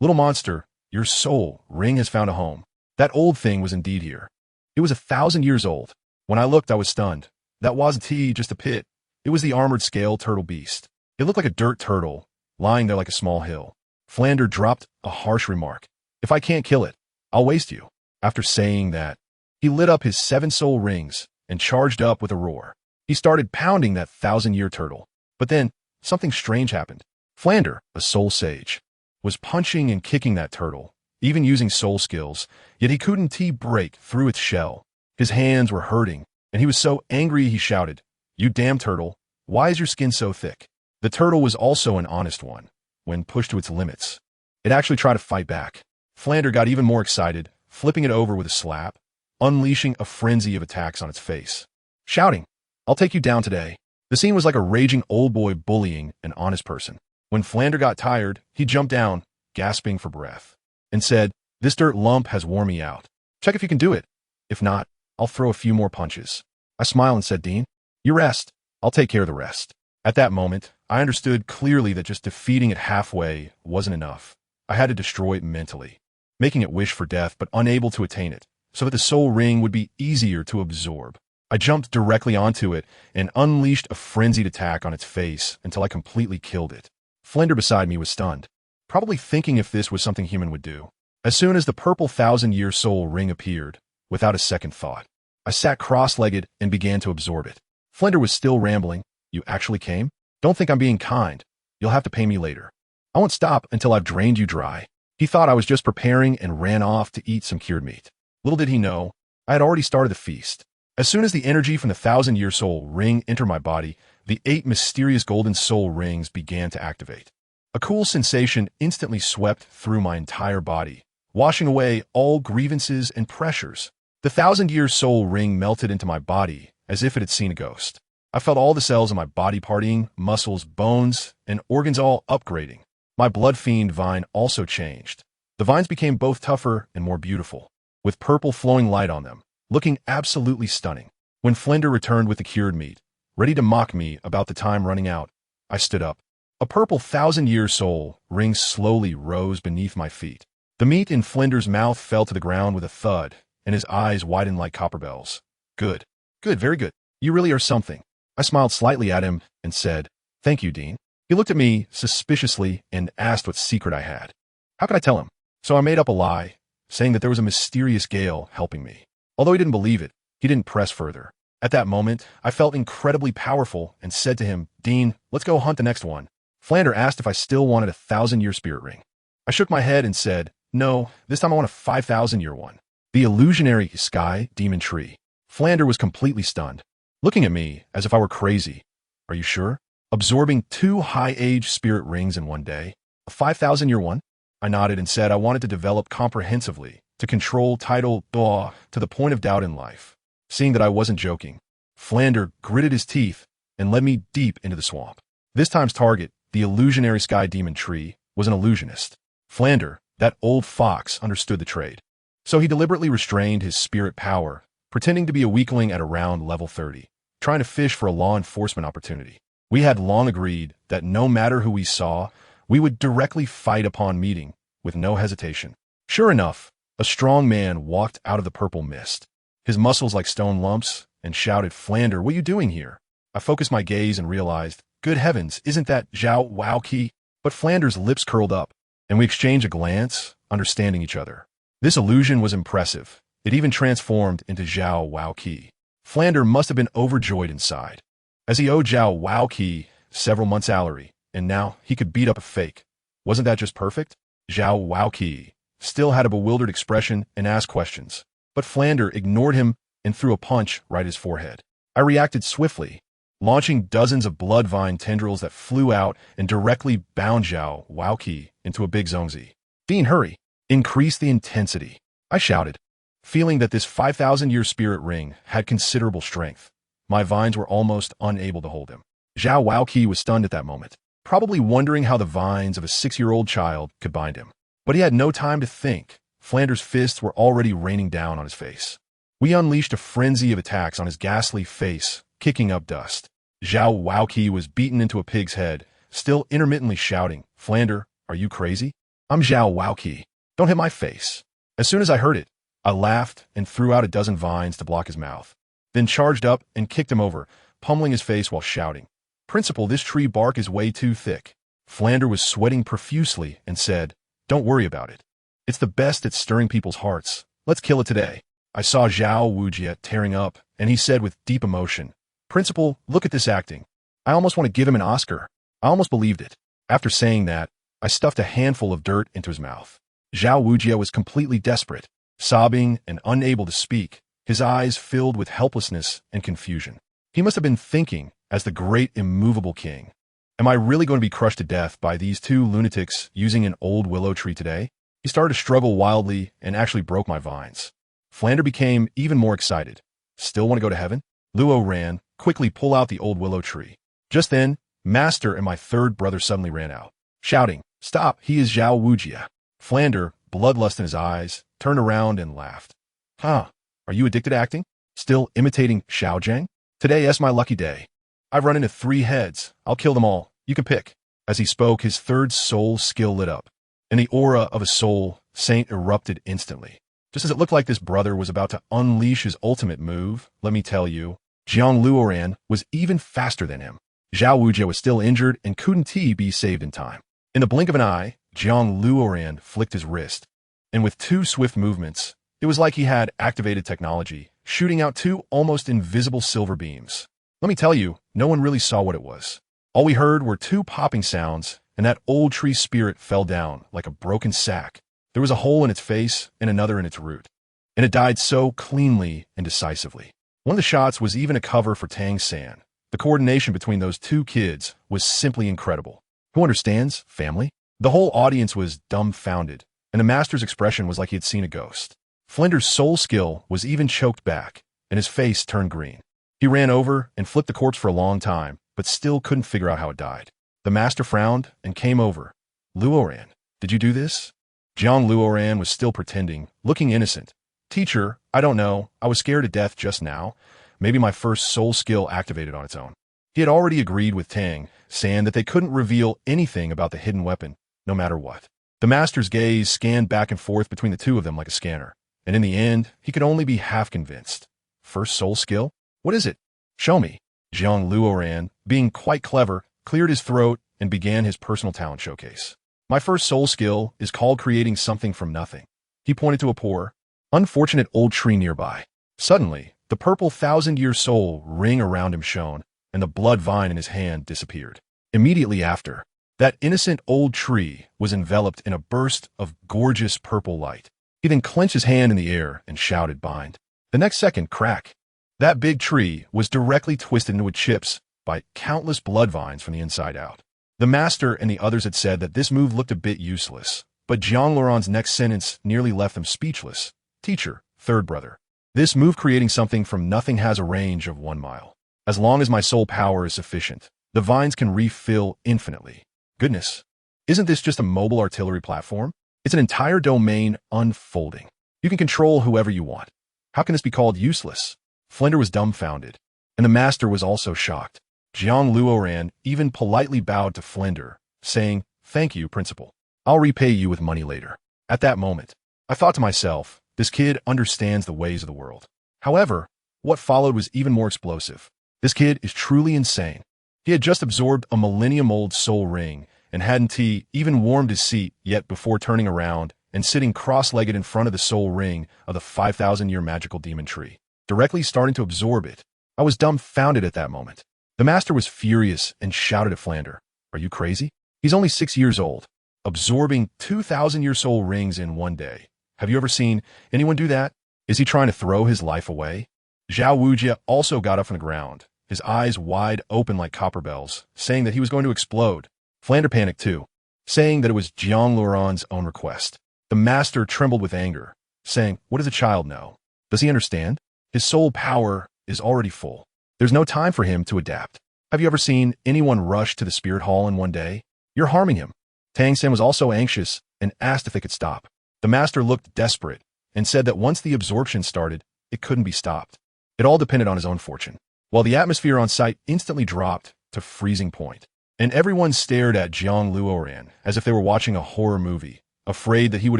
"Little monster, your soul ring has found a home." That old thing was indeed here. It was 1,000 years old. When I looked, I was stunned. That wasn't just a pit. It was the armored scale turtle beast. It looked like a dirt turtle, lying there like a small hill. Flander dropped a harsh remark. "If I can't kill it, I'll waste you." After saying that, he lit up his 7 soul rings and charged up with a roar. He started pounding that 1,000-year turtle. But then, something strange happened. Flander, a soul sage, was punching and kicking that turtle, even using soul skills, yet he couldn't break through its shell. His hands were hurting, and he was so angry he shouted, "You damn turtle, why is your skin so thick?" The turtle was also an honest one. When pushed to its limits, it actually tried to fight back. Flander got even more excited, flipping it over with a slap, unleashing a frenzy of attacks on its face, shouting, "I'll take you down today." The scene was like a raging old boy bullying an honest person. When Flander got tired, he jumped down, gasping for breath, and said, "This dirt lump has worn me out. Check if you can do it. If not, I'll throw a few more punches." I smiled and said, "Dean, you rest. I'll take care of the rest." At that moment, I understood clearly that just defeating it halfway wasn't enough. I had to destroy it mentally, making it wish for death but unable to attain it, so that the soul ring would be easier to absorb. I jumped directly onto it and unleashed a frenzied attack on its face until I completely killed it. Flinder beside me was stunned, probably thinking if this was something human would do. As soon as the purple 1,000-year soul ring appeared, without a second thought, I sat cross-legged and began to absorb it. Flinder was still rambling. "You actually came? Don't think I'm being kind. You'll have to pay me later. I won't stop until I've drained you dry." He thought I was just preparing and ran off to eat some cured meat. Little did he know, I had already started the feast. As soon as the energy from the 1,000-year soul ring entered my body, the 8 mysterious golden soul rings began to activate. A cool sensation instantly swept through my entire body, washing away all grievances and pressures. The 1,000-year soul ring melted into my body as if it had seen a ghost. I felt all the cells in my body partying, muscles, bones, and organs all upgrading. My blood fiend vine also changed. The vines became both tougher and more beautiful, with purple flowing light on them, looking absolutely stunning. When Flender returned with the cured meat, ready to mock me about the time running out, I stood up. A purple 1,000-year soul ring slowly rose beneath my feet. The meat in Flender's mouth fell to the ground with a thud, and his eyes widened like copper bells. Good. Good, very good. You really are something. I smiled slightly at him and said, "Thank you, Dean." He looked at me suspiciously and asked what secret I had. How could I tell him? So I made up a lie, saying that there was a mysterious gale helping me. Although he didn't believe it, he didn't press further. At that moment, I felt incredibly powerful and said to him, "Dean, let's go hunt the next one." Flander asked if I still wanted a 1,000-year spirit ring. I shook my head and said, "No, this time I want a 5,000-year one." The illusionary sky demon tree. Flander was completely stunned, looking at me as if I were crazy. Are you sure? Absorbing 2 high-age spirit rings in one day? A 5,000-year one? I nodded and said I wanted to develop comprehensively, to control Title Douluo to the point of doubt in life. Seeing that I wasn't joking, Flander gritted his teeth and led me deep into the swamp. This time's target, the illusionary sky demon tree, was an illusionist. Flander, that old fox, understood the trade. So he deliberately restrained his spirit power, pretending to be a weakling at around level 30, trying to fish for a law enforcement opportunity. We had long agreed that no matter who we saw, we would directly fight upon meeting, with no hesitation. Sure enough, a strong man walked out of the purple mist, his muscles like stone lumps, and shouted, "Flander, what are you doing here?" I focused my gaze and realized, good heavens, isn't that Jiang? But Flander's lips curled up, and we exchanged a glance, understanding each other. This illusion was impressive. It even transformed into Jiang. Flander must have been overjoyed inside, as he owed Jiang several months' salary, and now he could beat up a fake. Wasn't that just perfect? Jiang still had a bewildered expression and asked questions, but Flander ignored him and threw a punch right at his forehead. I reacted swiftly, launching dozens of blood vine tendrils that flew out and directly bound Jiang into a big zongzi. "Dean, hurry! Increase the intensity," I shouted, feeling that this 5,000-year spirit ring had considerable strength. My vines were almost unable to hold him. Jiang was stunned at that moment, probably wondering how the vines of a 6-year-old child could bind him. But he had no time to think. Flander's fists were already raining down on his face. We unleashed a frenzy of attacks on his ghastly face, kicking up dust. Jiang was beaten into a pig's head, still intermittently shouting, "Flander, are you crazy? I'm Jiang. Don't hit my face." As soon as I heard it, I laughed and threw out a dozen vines to block his mouth, then charged up and kicked him over, pummeling his face while shouting, "Principal, this tree bark is way too thick." Flander was sweating profusely and said, "Don't worry about it. It's the best at stirring people's hearts. Let's kill it today." I saw Jiang tearing up, and he said with deep emotion, "Principal, look at this acting. I almost want to give him an Oscar." I almost believed it. After saying that, I stuffed a handful of dirt into his mouth. Jiang was completely desperate, sobbing and unable to speak, his eyes filled with helplessness and confusion. He must have been thinking, as the great immovable king, "Am I really going to be crushed to death by these 2 lunatics using an old willow tree today?" He started to struggle wildly and actually broke my vines. Flander became even more excited. "Still want to go to heaven?" Luo ran, quickly pull out the old willow tree. Just then, Master and my 3rd brother suddenly ran out, shouting, "Stop, he is Jiang." Flander, bloodlust in his eyes, turned around and laughed. "Huh, are you addicted to acting? Still imitating Jiang? Today is my lucky day. I've run into 3 heads. I'll kill them all. You can pick." As he spoke, his 3rd soul skill lit up, and the aura of a soul saint erupted instantly. Just as it looked like this brother was about to unleash his ultimate move, let me tell you, JiangLuoran was even faster than him. Jiang was still injured and couldn't be saved in time. In the blink of an eye, JiangLuoran flicked his wrist, and with 2 swift movements, it was like he had activated technology, shooting out 2 almost invisible silver beams. Let me tell you, no one really saw what it was. All we heard were 2 popping sounds, and that old tree spirit fell down like a broken sack. There was a hole in its face and another in its root, and it died so cleanly and decisively. One of the shots was even a cover for Tang's San, The coordination between those two kids was simply incredible. Who understands, family? The whole audience was dumbfounded, and the master's expression was like he had seen a ghost. Flinder's soul skill was even choked back, and his face turned green. He ran over and flipped the corpse for a long time, but still couldn't figure out how it died. The master frowned and came over. Luoran, did you do this? Jiang Luoran was still pretending, looking innocent. Teacher, I don't know. I was scared to death just now. Maybe my first soul skill activated on its own. He had already agreed with Tang, saying that they couldn't reveal anything about the hidden weapon, no matter what. The master's gaze scanned back and forth between the two of them like a scanner, and in the end, he could only be half convinced. First soul skill? What is it? Show me. Jiang Luoran, being quite clever, cleared his throat and began his personal talent showcase. My first soul skill is called creating something from nothing. He pointed to a poor, unfortunate old tree nearby. Suddenly, the purple 1,000-year soul ring around him shone, and the blood vine in his hand disappeared. Immediately after, that innocent old tree was enveloped in a burst of gorgeous purple light. He then clenched his hand in the air and shouted, "Bind." The next second, crack. That big tree was directly twisted into chips by countless blood vines from the inside out. The master and the others had said that this move looked a bit useless, but JiangLuoran's next sentence nearly left them speechless. Teacher, third brother. This move creating something from nothing has a range of 1 mile. As long as my soul power is sufficient, the vines can refill infinitely. Goodness, isn't this just a mobile artillery platform? It's an entire domain unfolding. You can control whoever you want. How can this be called useless? Flinder was dumbfounded, and the master was also shocked. Jiang Luoran even politely bowed to Flinder, saying, "Thank you, principal. I'll repay you with money later." At that moment, I thought to myself, this kid understands the ways of the world. However, what followed was even more explosive. This kid is truly insane. He had just absorbed a millennium-old soul ring and hadn't he even warmed his seat yet before turning around and sitting cross-legged in front of the soul ring of the 5,000-year magical demon tree, directly starting to absorb it. I was dumbfounded at that moment. The master was furious and shouted at Flander, "Are you crazy? He's only 6 years old, absorbing 2,000-year soul rings in one day. Have you ever seen anyone do that? Is he trying to throw his life away?" Zhao Wujia also got up from the ground, his eyes wide open like copper bells, saying that he was going to explode. Flander panicked too, saying that it was JiangLuoran's own request. The master trembled with anger, saying, "What does a child know? Does he understand? His soul power is already full. There's no time for him to adapt. Have you ever seen anyone rush to the spirit hall in one day? You're harming him." Tang Sen was also anxious and asked if they could stop. The master looked desperate and said that once the absorption started, it couldn't be stopped. It all depended on his own fortune. While the atmosphere on site instantly dropped to freezing point, and everyone stared at Jiang Luoran as if they were watching a horror movie, afraid that he would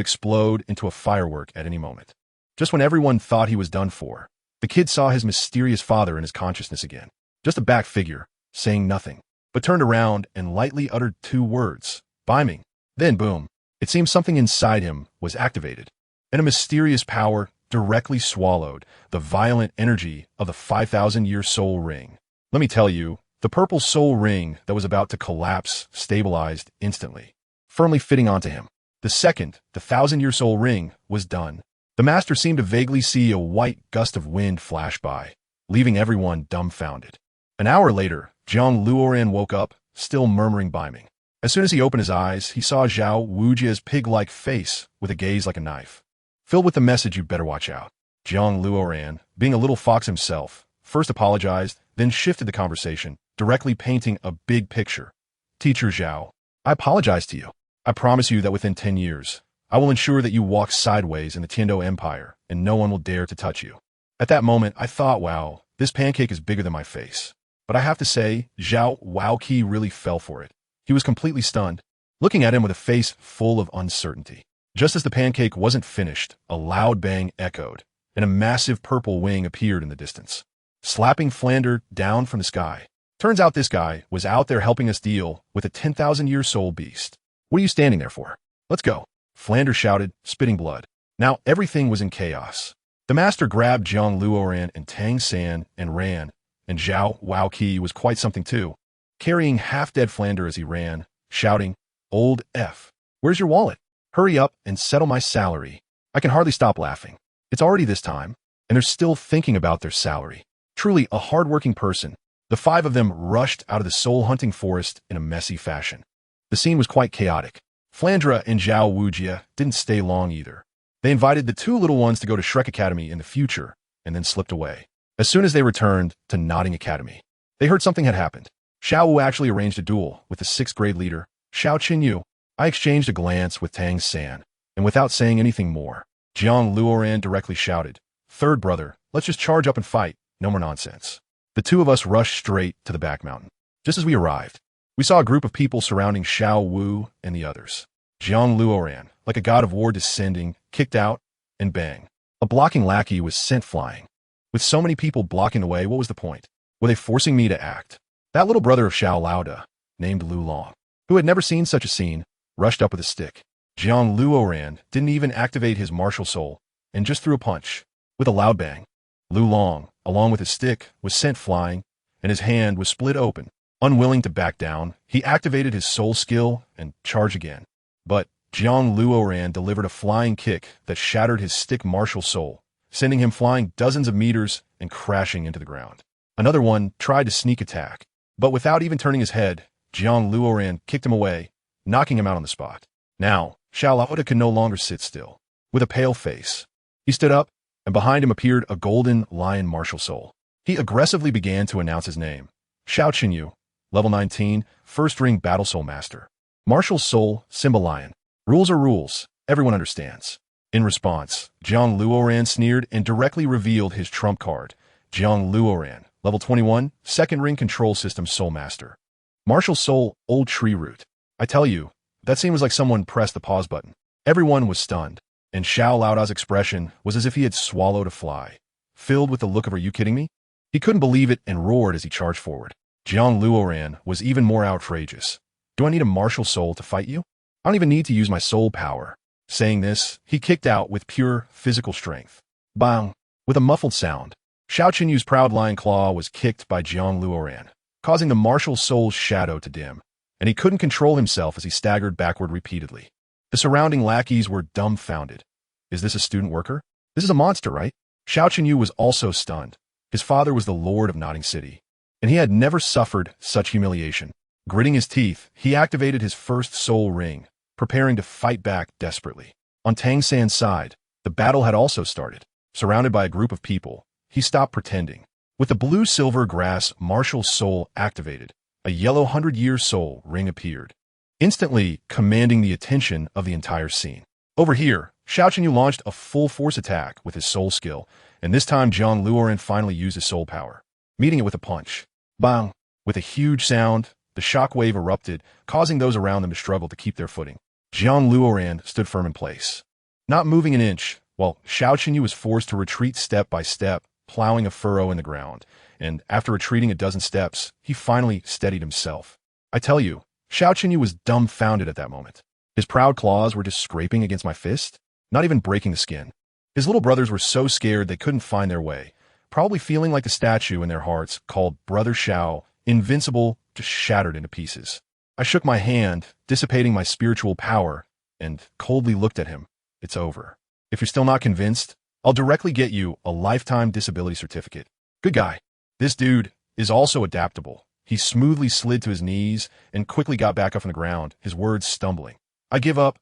explode into a firework at any moment. Just when everyone thought he was done for, the kid saw his mysterious father in his consciousness again. Just a back figure, saying nothing, but turned around and lightly uttered 2 words, "Beiming." Then boom, it seemed something inside him was activated, and a mysterious power directly swallowed the violent energy of the 5,000-year soul ring. Let me tell you, the purple soul ring that was about to collapse stabilized instantly, firmly fitting onto him. The second the 1,000-year soul ring was done, the master seemed to vaguely see a white gust of wind flash by, leaving everyone dumbfounded. An hour later, Jiang Luoran woke up, still murmuring Beiming. As soon as he opened his eyes, he saw Zhao Wujia's pig-like face with a gaze like a knife, filled with the message, "You'd better watch out." Jiang Luoran, being a little fox himself, first apologized, then shifted the conversation, directly painting a big picture. "Teacher Zhao, I apologize to you. I promise you that within 10 years, I will ensure that you walk sideways in the Tiando Empire, and no one will dare to touch you." At that moment, I thought, wow, this pancake is bigger than my face. But I have to say, Zhao Waoqi really fell for it. He was completely stunned, looking at him with a face full of uncertainty. Just as the pancake wasn't finished, a loud bang echoed, and a massive purple wing appeared in the distance, slapping Flander down from the sky. Turns out this guy was out there helping us deal with a 10,000-year soul beast. "What are you standing there for? Let's go," Flander shouted, spitting blood. Now everything was in chaos. The master grabbed Jiang Luoran and Tang San and ran, and Zhao Waoqi was quite something too, carrying half-dead Flander as he ran, shouting, "Old F, where's your wallet? Hurry up and settle my salary." I can hardly stop laughing. It's already this time, and they're still thinking about their salary. Truly a hard-working person. The 5 of them rushed out of the soul-hunting forest in a messy fashion. The scene was quite chaotic. Flandra and Zhao Wujia didn't stay long either. They invited the 2 little ones to go to Shrek Academy in the future, and then slipped away. As soon as they returned to Nodding Academy, they heard something had happened. Xiao Wu actually arranged a duel with the 6th grade leader, Xiao Qinyu. I exchanged a glance with Tang San, and without saying anything more, Jiang Luoran directly shouted, "Third brother, let's just charge up and fight, no more nonsense." The 2 of us rushed straight to the back mountain. Just as we arrived, we saw a group of people surrounding Xiao Wu and the others. Jiang Luoran, like a god of war descending, kicked out, and bang. A blocking lackey was sent flying. With so many people blocking the way, what was the point? Were they forcing me to act? That little brother of Xiao Laoda, named Lu Long, who had never seen such a scene, rushed up with a stick. Jiang Luoran didn't even activate his martial soul, and just threw a punch. With a loud bang, Lu Long, along with his stick, was sent flying, and his hand was split open. Unwilling to back down, he activated his soul skill and charged again. But Jiang Luoran delivered a flying kick that shattered his stick martial soul, sending him flying dozens of meters and crashing into the ground. Another one tried to sneak attack, but without even turning his head, Jiang Luoran kicked him away, knocking him out on the spot. Now, Xiao Laoda could no longer sit still. With a pale face, he stood up, and behind him appeared a golden lion martial soul. He aggressively began to announce his name. Xiao Qinyu, level 19, first ring battle soul master. Martial soul, symbol lion. Rules are rules, everyone understands. In response, Jiang Luoran sneered and directly revealed his trump card. Jiang Luoran, level 21, second ring control system soul master. Martial soul, old tree root. I tell you, that seems like someone pressed the pause button. Everyone was stunned, and Xiao Laoda's expression was as if he had swallowed a fly, filled with the look of "Are you kidding me?" He couldn't believe it and roared as he charged forward. Jiang Luoran was even more outrageous. "Do I need a martial soul to fight you? I don't even need to use my soul power." Saying this, he kicked out with pure physical strength. Bang! With a muffled sound, Xiao Qinyu's proud lion claw was kicked by Jiang Luoran, causing the martial soul's shadow to dim, and he couldn't control himself as he staggered backward repeatedly. The surrounding lackeys were dumbfounded. Is this a student worker? This is a monster, right? Xiao Qinyu was also stunned. His father was the lord of Nodding City, and he had never suffered such humiliation. Gritting his teeth, he activated his first soul ring, preparing to fight back desperately. On Tang San's side, the battle had also started. Surrounded by a group of people, he stopped pretending. With the blue-silver grass martial soul activated, a yellow 100-year soul ring appeared, instantly commanding the attention of the entire scene. Over here, Xiao Qinyu launched a full-force attack with his soul skill, and this time Jiang Luoran finally used his soul power, meeting it with a punch. Bang! With a huge sound, the shockwave erupted, causing those around them to struggle to keep their footing. Jiang Luoran stood firm in place, not moving an inch, while Xiao Qinyu was forced to retreat step by step, plowing a furrow in the ground, and after retreating a dozen steps, he finally steadied himself. I tell you, Xiao Qinyu was dumbfounded at that moment. His proud claws were just scraping against my fist, not even breaking the skin. His little brothers were so scared they couldn't find their way, probably feeling like the statue in their hearts called Brother Xiao, invincible, just shattered into pieces. I shook my hand, dissipating my spiritual power, and coldly looked at him. It's over. If you're still not convinced, I'll directly get you a lifetime disability certificate. Good guy. This dude is also adaptable. He smoothly slid to his knees and quickly got back up on the ground, his words stumbling. I give up.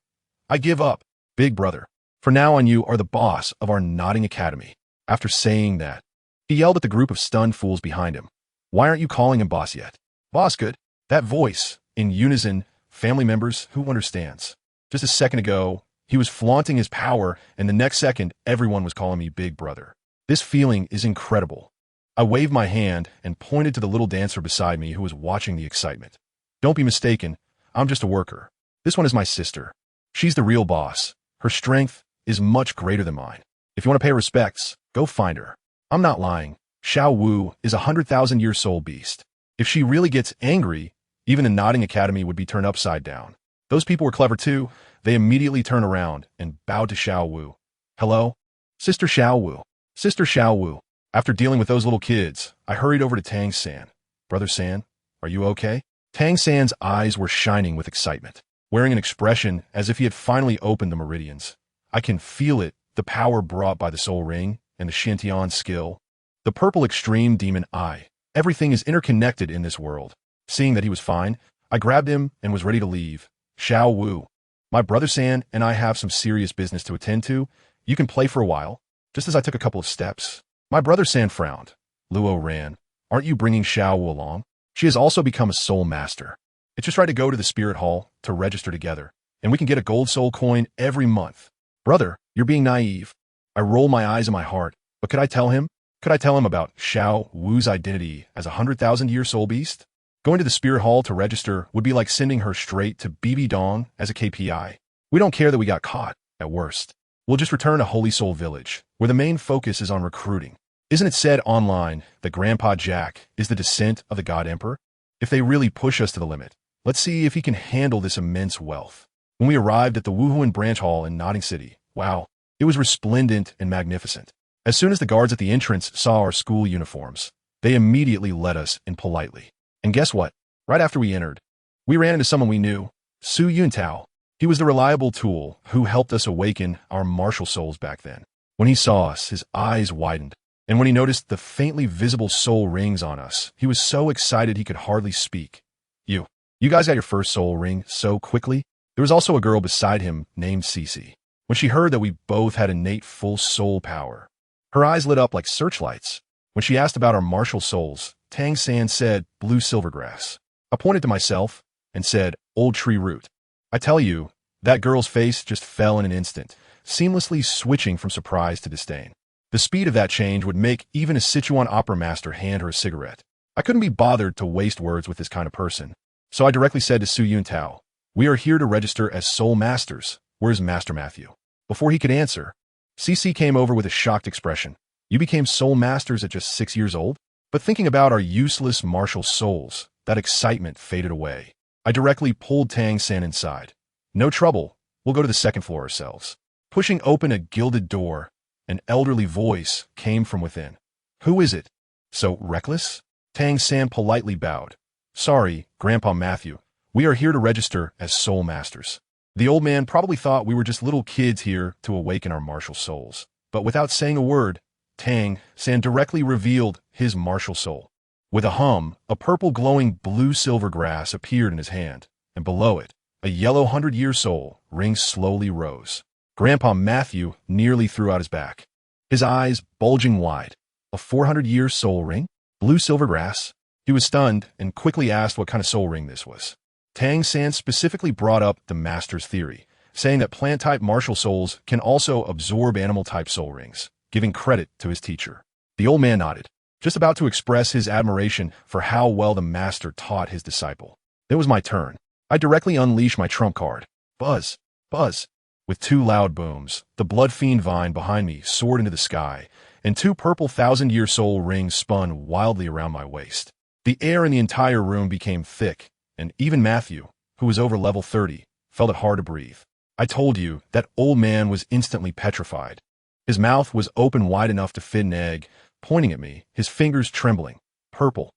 I give up. Big brother. For now on, you are the boss of our Nodding Academy. After saying that, he yelled at the group of stunned fools behind him. Why aren't you calling him boss yet? Boss good. That voice, in unison, family members, who understands? Just a second ago, he was flaunting his power, and the next second, everyone was calling me big brother. This feeling is incredible. I waved my hand and pointed to the little dancer beside me who was watching the excitement. Don't be mistaken, I'm just a worker. This one is my sister. She's the real boss. Her strength is much greater than mine. If you want to pay respects, go find her. I'm not lying. Xiao Wu is a 100,000-year soul beast. If she really gets angry, even the Nodding Academy would be turned upside down. Those people were clever too. They immediately turned around and bowed to Xiao Wu. Hello? Sister Xiao Wu. Sister Xiao Wu. After dealing with those little kids, I hurried over to Tang San. Brother San, are you okay? Tang San's eyes were shining with excitement, wearing an expression as if he had finally opened the meridians. I can feel it, the power brought by the soul ring and the Shintian skill. The purple extreme demon eye. Everything is interconnected in this world. Seeing that he was fine, I grabbed him and was ready to leave. Xiao Wu. My brother San and I have some serious business to attend to. You can play for a while. Just as I took a couple of steps, my brother San frowned. Luo ran. Aren't you bringing Xiao Wu along? She has also become a soul master. It's just right to go to the spirit hall to register together, and we can get a gold soul coin every month. Brother, you're being naive. I roll my eyes in my heart, but could I tell him? Could I tell him about Xiao Wu's identity as a 100,000-year soul beast? Going to the spirit hall to register would be like sending her straight to BB Dong as a KPI. We don't care that we got caught, at worst. We'll just return to Holy Soul Village, where the main focus is on recruiting. Isn't it said online that Grandpa Jack is the descent of the God Emperor? If they really push us to the limit, let's see if he can handle this immense wealth. When we arrived at the Wuhuan branch hall in Notting City, wow, it was resplendent and magnificent. As soon as the guards at the entrance saw our school uniforms, they immediately let us in politely. And guess what? Right after we entered, we ran into someone we knew, Su Yuntao. He was the reliable tool who helped us awaken our martial souls back then. When he saw us, his eyes widened. And when he noticed the faintly visible soul rings on us, he was so excited he could hardly speak. You guys got your first soul ring so quickly? There was also a girl beside him named Cece. When she heard that we both had innate full soul power, her eyes lit up like searchlights. When she asked about our martial souls, Tang San said, blue silvergrass. I pointed to myself and said, old tree root. I tell you, that girl's face just fell in an instant, seamlessly switching from surprise to disdain. The speed of that change would make even a Sichuan opera master hand her a cigarette. I couldn't be bothered to waste words with this kind of person. So I directly said to Su Yuntao, we are here to register as soul masters. Where's Master Matthew? Before he could answer, CC came over with a shocked expression. You became soul masters at just 6 years old? But thinking about our useless martial souls, that excitement faded away. I directly pulled Tang San inside. No trouble. We'll go to the second floor ourselves. Pushing open a gilded door, an elderly voice came from within. Who is it? So reckless? Tang San politely bowed. Sorry, Grandpa Matthew. We are here to register as soul masters. The old man probably thought we were just little kids here to awaken our martial souls. But without saying a word, Tang San directly revealed his martial soul. With a hum, a purple glowing blue silver grass appeared in his hand, and below it, a yellow 100-year soul ring slowly rose. Grandpa Matthew nearly threw out his back, his eyes bulging wide. A 400-year soul ring? Blue silver grass? He was stunned and quickly asked what kind of soul ring this was. Tang San specifically brought up the master's theory, saying that plant-type martial souls can also absorb animal-type soul rings, giving credit to his teacher. The old man nodded, just about to express his admiration for how well the master taught his disciple. It was my turn. I directly unleashed my trump card. Buzz, buzz. With 2 loud booms, the blood fiend vine behind me soared into the sky, and 2 purple 1,000-year soul rings spun wildly around my waist. The air in the entire room became thick, and even Matthew, who was over level 30, felt it hard to breathe. I told you, that old man was instantly petrified. His mouth was open wide enough to fit an egg, pointing at me, his fingers trembling. Purple.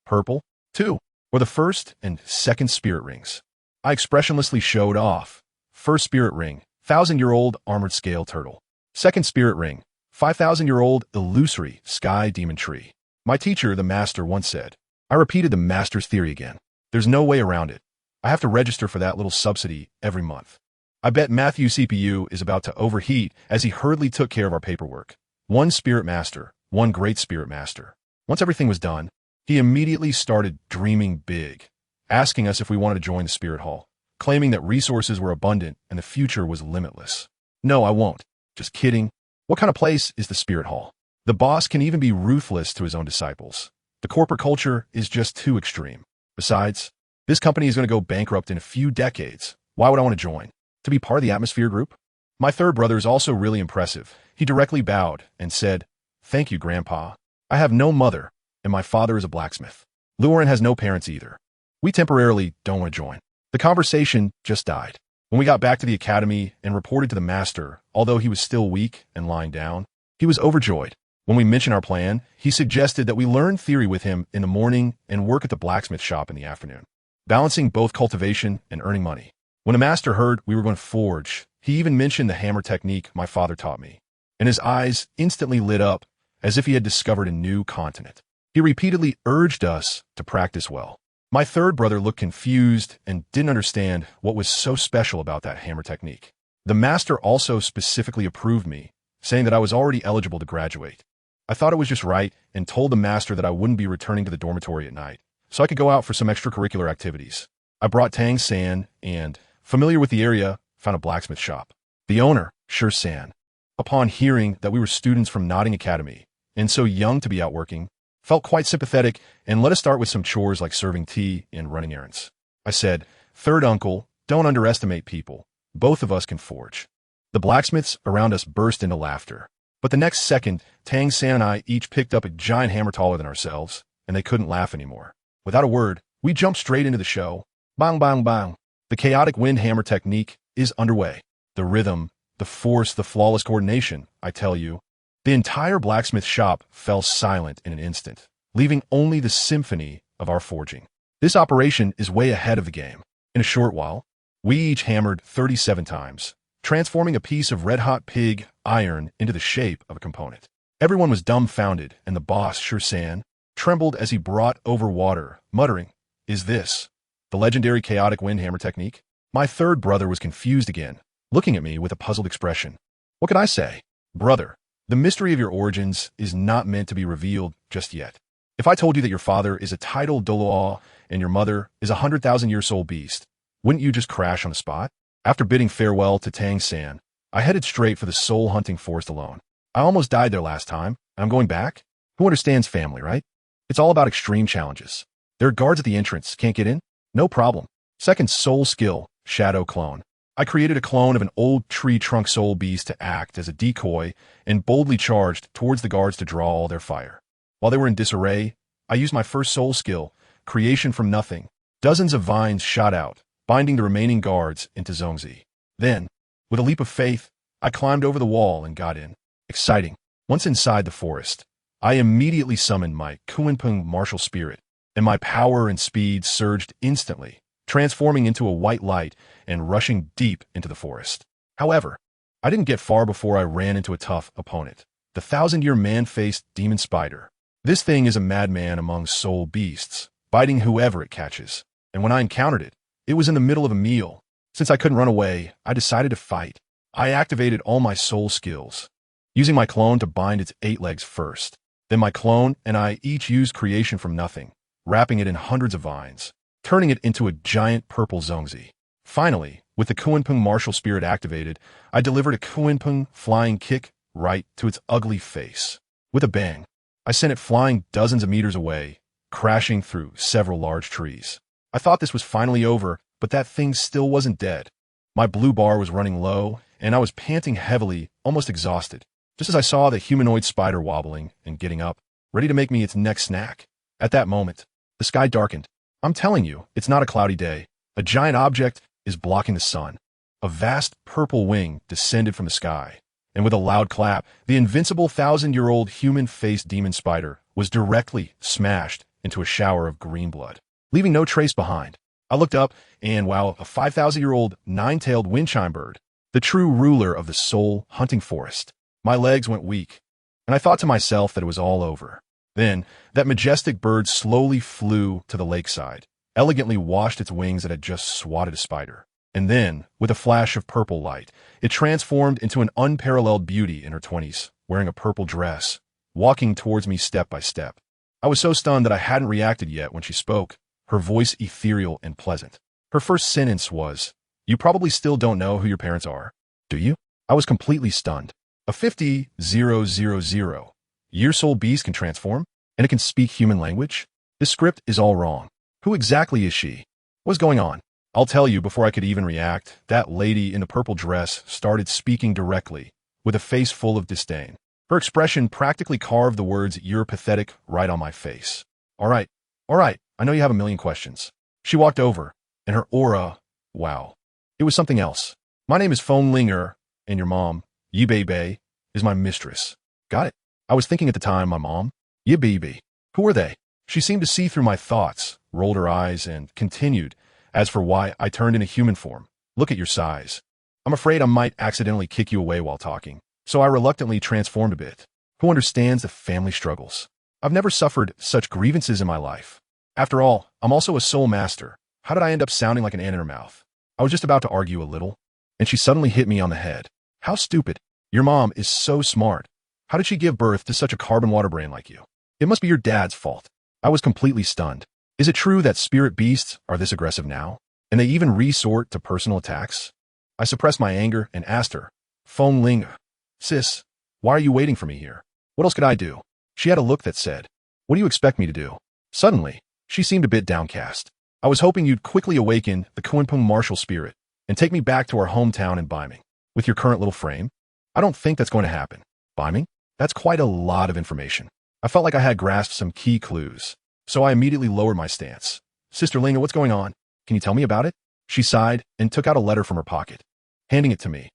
Purple? 2. Were the first and second spirit rings. I expressionlessly showed off. First spirit ring, 1,000-year-old armored scale turtle. Second spirit ring, 5,000-year-old illusory sky demon tree. My teacher, the master, once said. I repeated the master's theory again. There's no way around it. I have to register for that little subsidy every month. I bet Matthew's CPU is about to overheat as he hurriedly took care of our paperwork. 1 spirit master, 1 great spirit master. Once everything was done, he immediately started dreaming big, asking us if we wanted to join the spirit hall, claiming that resources were abundant and the future was limitless. No, I won't. Just kidding. What kind of place is the spirit hall? The boss can even be ruthless to his own disciples. The corporate culture is just too extreme. Besides, this company is going to go bankrupt in a few decades. Why would I want to join? To be part of the atmosphere group? My third brother is also really impressive. He directly bowed and said, Thank you, Grandpa. I have no mother, and my father is a blacksmith. Luoran has no parents either. We temporarily don't want to join. The conversation just died. When we got back to the academy and reported to the master, although he was still weak and lying down, he was overjoyed. When we mentioned our plan, he suggested that we learn theory with him in the morning and work at the blacksmith shop in the afternoon, balancing both cultivation and earning money. When the master heard we were going to forge, he even mentioned the hammer technique my father taught me, and his eyes instantly lit up as if he had discovered a new continent. He repeatedly urged us to practice well. My third brother looked confused and didn't understand what was so special about that hammer technique. The master also specifically approved me, saying that I was already eligible to graduate. I thought it was just right and told the master that I wouldn't be returning to the dormitory at night, so I could go out for some extracurricular activities. I brought Tang San and, familiar with the area, found a blacksmith shop. The owner, Shi San, upon hearing that we were students from Nodding Academy and so young to be out working, felt quite sympathetic and let us start with some chores like serving tea and running errands. I said, "Third uncle, don't underestimate people. Both of us can forge." The blacksmiths around us burst into laughter. But the next second, Tang San and I each picked up a giant hammer taller than ourselves, and they couldn't laugh anymore. Without a word, we jumped straight into the show. Bang, bang, bang. The chaotic wind hammer technique is underway. The rhythm, the force, the flawless coordination, I tell you. The entire blacksmith shop fell silent in an instant, leaving only the symphony of our forging. This operation is way ahead of the game. In a short while, we each hammered 37 times, transforming a piece of red-hot pig iron into the shape of a component. Everyone was dumbfounded, and the boss, Shi San, trembled as he brought over water, muttering, "Is this the legendary chaotic wind hammer technique?" My third brother was confused again, looking at me with a puzzled expression. What could I say? "Brother, the mystery of your origins is not meant to be revealed just yet. If I told you that your father is a Title Douluo and your mother is a 100,000-year-old beast, wouldn't you just crash on the spot?" After bidding farewell to Tang San, I headed straight for the soul-hunting forest alone. I almost died there last time, and I'm going back? Who understands family, right? It's all about extreme challenges. There are guards at the entrance. Can't get in? No problem. Second soul skill, shadow clone. I created a clone of an old tree trunk soul beast to act as a decoy and boldly charged towards the guards to draw all their fire. While they were in disarray, I used my first soul skill, creation from nothing. Dozens of vines shot out, binding the remaining guards into Zhongzi. Then, with a leap of faith, I climbed over the wall and got in. Exciting. Once inside the forest, I immediately summoned my Kunpeng martial spirit, and my power and speed surged instantly, transforming into a white light and rushing deep into the forest. However, I didn't get far before I ran into a tough opponent, the 1,000-year man-faced demon spider. This thing is a madman among soul beasts, biting whoever it catches, and when I encountered it, it was in the middle of a meal. Since I couldn't run away, I decided to fight. I activated all my soul skills, using my clone to bind its 8 legs first. Then my clone and I each used creation from nothing, wrapping it in hundreds of vines, turning it into a giant purple Zhongzi. Finally, with the Kunpeng martial spirit activated, I delivered a Kunpeng flying kick right to its ugly face. With a bang, I sent it flying dozens of meters away, crashing through several large trees. I thought this was finally over, but that thing still wasn't dead. My blue bar was running low, and I was panting heavily, almost exhausted, just as I saw the humanoid spider wobbling and getting up, ready to make me its next snack. At that moment, the sky darkened. I'm telling you, it's not a cloudy day. A giant object is blocking the sun. A vast purple wing descended from the sky, and with a loud clap, the invincible 1,000-year-old human-faced demon spider was directly smashed into a shower of green blood, leaving no trace behind. I looked up, and wow, a 5,000-year-old nine-tailed windchime bird, the true ruler of the soul-hunting forest. My legs went weak, and I thought to myself that it was all over. Then, that majestic bird slowly flew to the lakeside, elegantly washed its wings that had just swatted a spider. And then, with a flash of purple light, it transformed into an unparalleled beauty in her 20s, wearing a purple dress, walking towards me step by step. I was so stunned that I hadn't reacted yet when she spoke, her voice ethereal and pleasant. Her first sentence was, "You probably still don't know who your parents are, do you?" I was completely stunned. A 50,000-year soul beast can transform, and it can speak human language? This script is all wrong. Who exactly is she? What's going on? I'll tell you before I could even react. That lady in the purple dress started speaking directly, with a face full of disdain. Her expression practically carved the words, "You're pathetic," right on my face. All right, I know you have a million questions. She walked over, and her aura, wow. It was something else. "My name is Feng Linger, and your mom, Yi Bei, is my mistress." Got it. I was thinking at the time, my mom, Yi Bei. Who are they? She seemed to see through my thoughts, rolled her eyes, and continued, "As for why I turned into human form, look at your size. I'm afraid I might accidentally kick you away while talking, so I reluctantly transformed a bit. Who understands the family struggles? I've never suffered such grievances in my life. After all, I'm also a soul master. How did I end up sounding like an ant in her mouth? I was just about to argue a little, and she suddenly hit me on the head. How stupid. Your mom is so smart. How did she give birth to such a carbon water brain like you? It must be your dad's fault. I was completely stunned. Is it true that spirit beasts are this aggressive now? And they even resort to personal attacks? I suppressed my anger and asked her, Feng Ling, sis, why are you waiting for me here? What else could I do? She had a look that said, what do you expect me to do? Suddenly, she seemed a bit downcast. I was hoping you'd quickly awaken the Kunpeng martial spirit and take me back to our hometown in Beiming. With your current little frame? I don't think that's going to happen. Beiming? That's quite a lot of information. I felt like I had grasped some key clues, so I immediately lowered my stance. Sister Linga, what's going on? Can you tell me about it? She sighed and took out a letter from her pocket, handing it to me.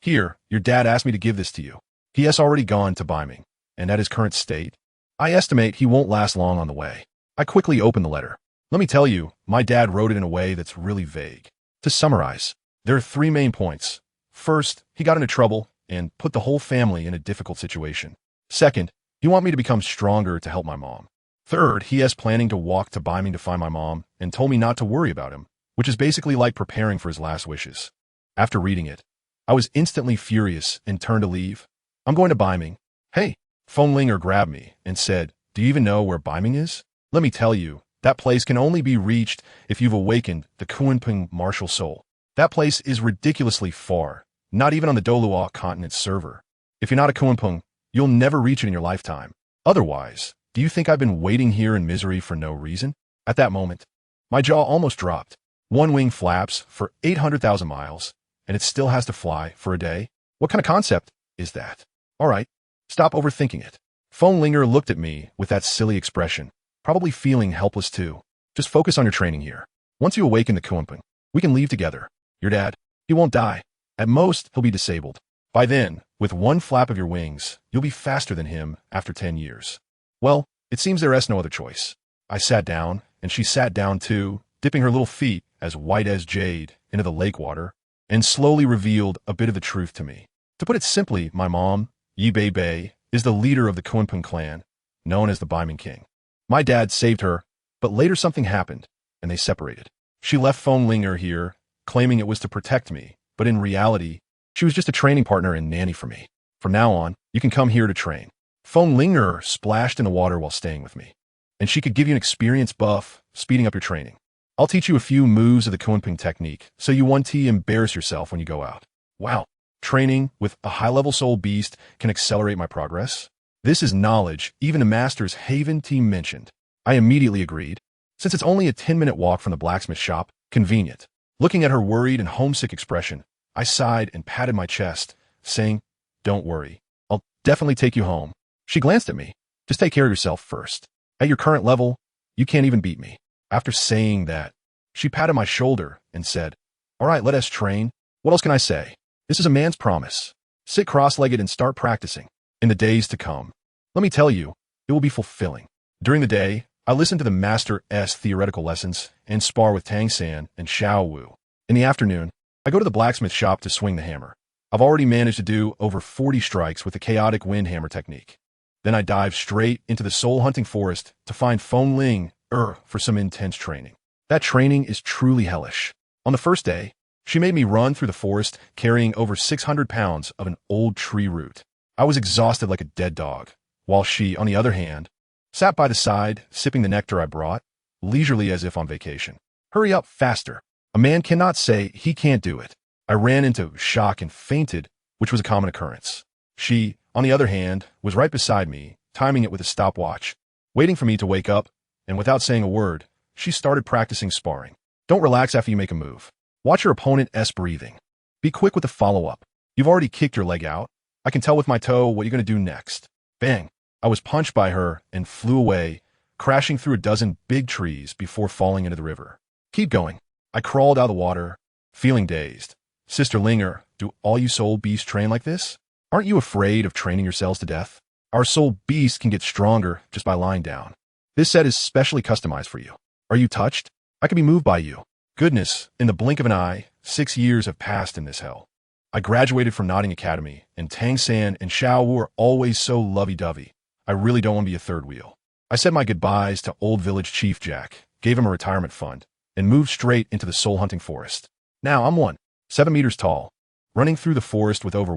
Here, your dad asked me to give this to you. He has already gone to Beiming, and at his current state, I estimate he won't last long on the way. I quickly opened the letter. Let me tell you, my dad wrote it in a way that's really vague. To summarize, there are 3 main points. First, he got into trouble and put the whole family in a difficult situation. Second, he wanted me to become stronger to help my mom. Third, he is planning to walk to Beiming to find my mom and told me not to worry about him, which is basically like preparing for his last wishes. After reading it, I was instantly furious and turned to leave. I'm going to Beiming. Hey, Feng Linger grabbed me and said, do you even know where Beiming is? Let me tell you, that place can only be reached if you've awakened the Kunpeng martial soul. That place is ridiculously far, not even on the Douluo continent server. If you're not a Kunpeng, you'll never reach it in your lifetime. Otherwise, do you think I've been waiting here in misery for no reason? At that moment, my jaw almost dropped. One wing flaps for 800,000 miles, and it still has to fly for a day? What kind of concept is that? All right, stop overthinking it. Feng Linger looked at me with that silly expression, probably feeling helpless too. Just focus on your training here. Once you awaken the Kunpeng, we can leave together. Your dad, he won't die. At most, he'll be disabled. By then, with one flap of your wings, you'll be faster than him after 10 years. Well, it seems there is no other choice. I sat down, and she sat down too, dipping her little feet, as white as jade, into the lake water, and slowly revealed a bit of the truth to me. To put it simply, my mom, Yi Bei Bei, is the leader of the Kunpeng clan, known as the Beiming King. My dad saved her, but later something happened, and they separated. She left Feng Linger here, claiming it was to protect me, but in reality, she was just a training partner and nanny for me. From now on, you can come here to train. Feng Linger splashed in the water while staying with me, and she could give you an experience buff, speeding up your training. I'll teach you a few moves of the Kunpeng technique, so you won't embarrass yourself when you go out. Wow, training with a high-level soul beast can accelerate my progress? This is knowledge even the Master's Haven team mentioned. I immediately agreed. Since it's only a 10-minute walk from the blacksmith shop, convenient. Looking at her worried and homesick expression, I sighed and patted my chest, saying, don't worry, I'll definitely take you home. She glanced at me. Just take care of yourself first. At your current level, you can't even beat me. After saying that, she patted my shoulder and said, all right, let us train. What else can I say? This is a man's promise. Sit cross-legged and start practicing. In the days to come, let me tell you, it will be fulfilling. During the day, I listen to the Master's theoretical lessons and spar with Tang San and Xiao Wu. In the afternoon, I go to the blacksmith shop to swing the hammer. I've already managed to do over 40 strikes with the chaotic wind hammer technique. Then I dive straight into the soul-hunting forest to find Feng Ling for some intense training. That training is truly hellish. On the first day, she made me run through the forest carrying over 600 pounds of an old tree root. I was exhausted like a dead dog, while she, on the other hand, sat by the side, sipping the nectar I brought, leisurely as if on vacation. Hurry up, faster. A man cannot say he can't do it. I ran into shock and fainted, which was a common occurrence. She, on the other hand, was right beside me, timing it with a stopwatch, waiting for me to wake up, and without saying a word, she started practicing sparring. Don't relax after you make a move. Watch your opponent's breathing. Be quick with the follow-up. You've already kicked your leg out. I can tell with my toe what you're going to do next. Bang! I was punched by her and flew away, crashing through a dozen big trees before falling into the river. Keep going. I crawled out of the water, feeling dazed. Sister Linger, do all you soul beasts train like this? Aren't you afraid of training yourselves to death? Our soul beasts can get stronger just by lying down. This set is specially customized for you. Are you touched? I can be moved by you. Goodness, in the blink of an eye, 6 years have passed in this hell. I graduated from Notting Academy, and Tang San and Xiao Wu are always so lovey-dovey. I really don't want to be a third wheel. I said my goodbyes to old village chief Jack, gave him a retirement fund, and moved straight into the soul-hunting forest. Now I'm 7 meters tall, running through the forest with over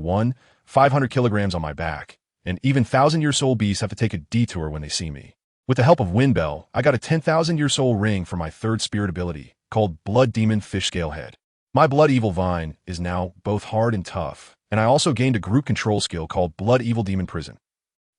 500 kilograms on my back, and even 1,000-year-soul beasts have to take a detour when they see me. With the help of Windbell, I got a 10,000-year-soul ring for my third spirit ability, called Blood Demon Fish Scale Head. My Blood Evil Vine is now both hard and tough, and I also gained a group control skill called Blood Evil Demon Prison.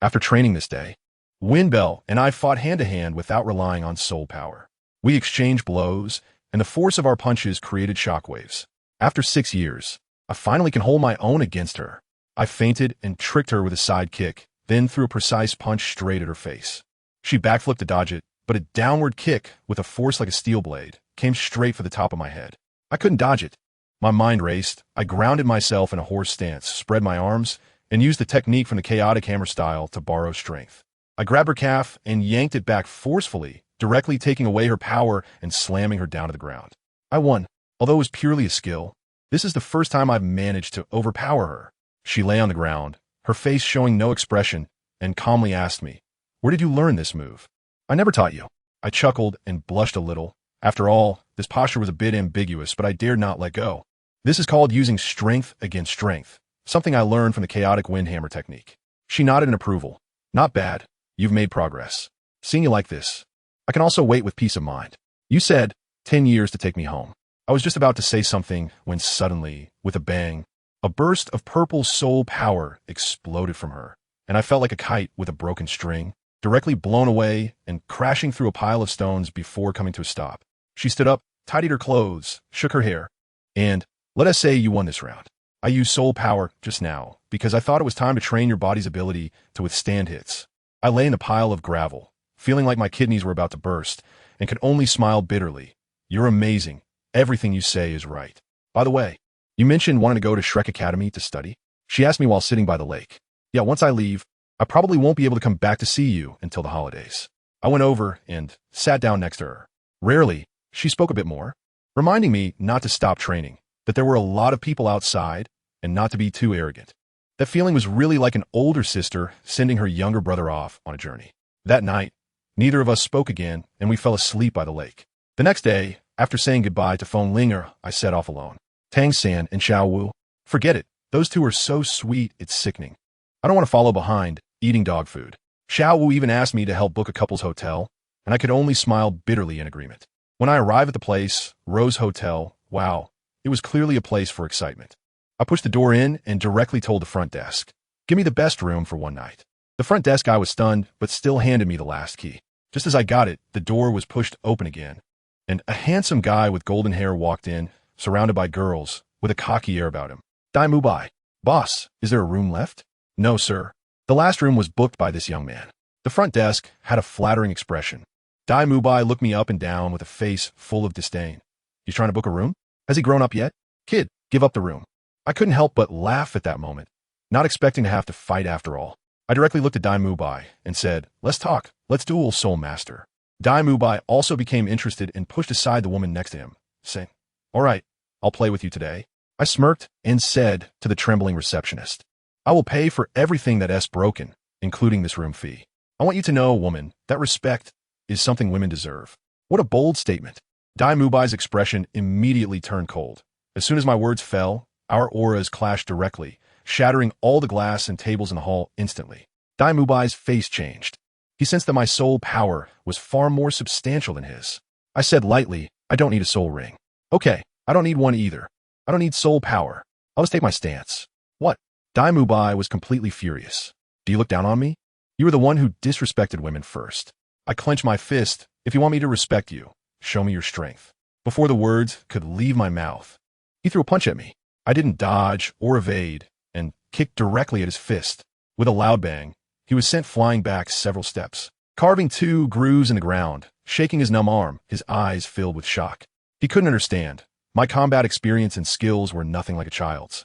After training this day, Windbell and I fought hand-to-hand without relying on soul power. We exchanged blows, and the force of our punches created shockwaves. After 6 years, I finally can hold my own against her. I feinted and tricked her with a side kick, then threw a precise punch straight at her face. She backflipped to dodge it, but a downward kick with a force like a steel blade came straight for the top of my head. I couldn't dodge it. My mind raced. I grounded myself in a horse stance, spread my arms, and used the technique from the chaotic hammer style to borrow strength. I grabbed her calf and yanked it back forcefully, directly taking away her power and slamming her down to the ground. I won, although it was purely a skill. This is the first time I've managed to overpower her. She lay on the ground, her face showing no expression, and calmly asked me, "Where did you learn this move?" "I never taught you." I chuckled and blushed a little. After all, this posture was a bit ambiguous, but I dared not let go. This is called using strength against strength, something I learned from the chaotic windhammer technique. She nodded in approval. "Not bad. You've made progress. Seeing you like this, I can also wait with peace of mind. You said 10 years to take me home." I was just about to say something when suddenly, with a bang, a burst of purple soul power exploded from her, and I felt like a kite with a broken string, directly blown away and crashing through a pile of stones before coming to a stop. She stood up, tidied her clothes, shook her hair, and, "Let us say you won this round. I used soul power just now because I thought it was time to train your body's ability to withstand hits." I lay in a pile of gravel, feeling like my kidneys were about to burst, and could only smile bitterly. "You're amazing. Everything you say is right. By the way, you mentioned wanting to go to Shrek Academy to study?" She asked me while sitting by the lake. "Yeah, once I leave, I probably won't be able to come back to see you until the holidays." I went over and sat down next to her. Rarely, she spoke a bit more, reminding me not to stop training, that there were a lot of people outside, and not to be too arrogant. That feeling was really like an older sister sending her younger brother off on a journey. That night, neither of us spoke again, and we fell asleep by the lake. The next day, after saying goodbye to Feng Linger, I set off alone. Tang San and Xiao Wu, forget it. Those two are so sweet, it's sickening. I don't want to follow behind, eating dog food. Xiao Wu even asked me to help book a couple's hotel, and I could only smile bitterly in agreement. When I arrived at the place, Rose Hotel, wow, it was clearly a place for excitement. I pushed the door in and directly told the front desk, "Give me the best room for one night." The front desk guy was stunned, but still handed me the last key. Just as I got it, the door was pushed open again, and a handsome guy with golden hair walked in, surrounded by girls, with a cocky air about him. "Dai Mubai. Boss, is there a room left?" "No, sir. The last room was booked by this young man." The front desk had a flattering expression. Dai Mubai looked me up and down with a face full of disdain. "You trying to book a room? Has he grown up yet? Kid, give up the room." I couldn't help but laugh at that moment, not expecting to have to fight after all. I directly looked at Dai Mubai and said, "Let's talk. Let's duel, Soul Master." Dai Mubai also became interested and pushed aside the woman next to him, saying, "All right, I'll play with you today." I smirked and said to the trembling receptionist, "I will pay for everything that S broken, including this room fee. I want you to know, woman, that respect is something women deserve." What a bold statement. Dai Mubai's expression immediately turned cold. As soon as my words fell, our auras clashed directly, shattering all the glass and tables in the hall instantly. Dai Mubai's face changed. He sensed that my soul power was far more substantial than his. I said lightly, "I don't need a soul ring." "Okay, I don't need one either. I don't need soul power. I'll just take my stance." "What?" Dai Mubai was completely furious. "Do you look down on me? You were the one who disrespected women first." I clenched my fist. "If you want me to respect you, show me your strength." Before the words could leave my mouth, he threw a punch at me. I didn't dodge or evade, and kicked directly at his fist. With a loud bang, he was sent flying back several steps, carving 2 grooves in the ground, shaking his numb arm, his eyes filled with shock. He couldn't understand. My combat experience and skills were nothing like a child's,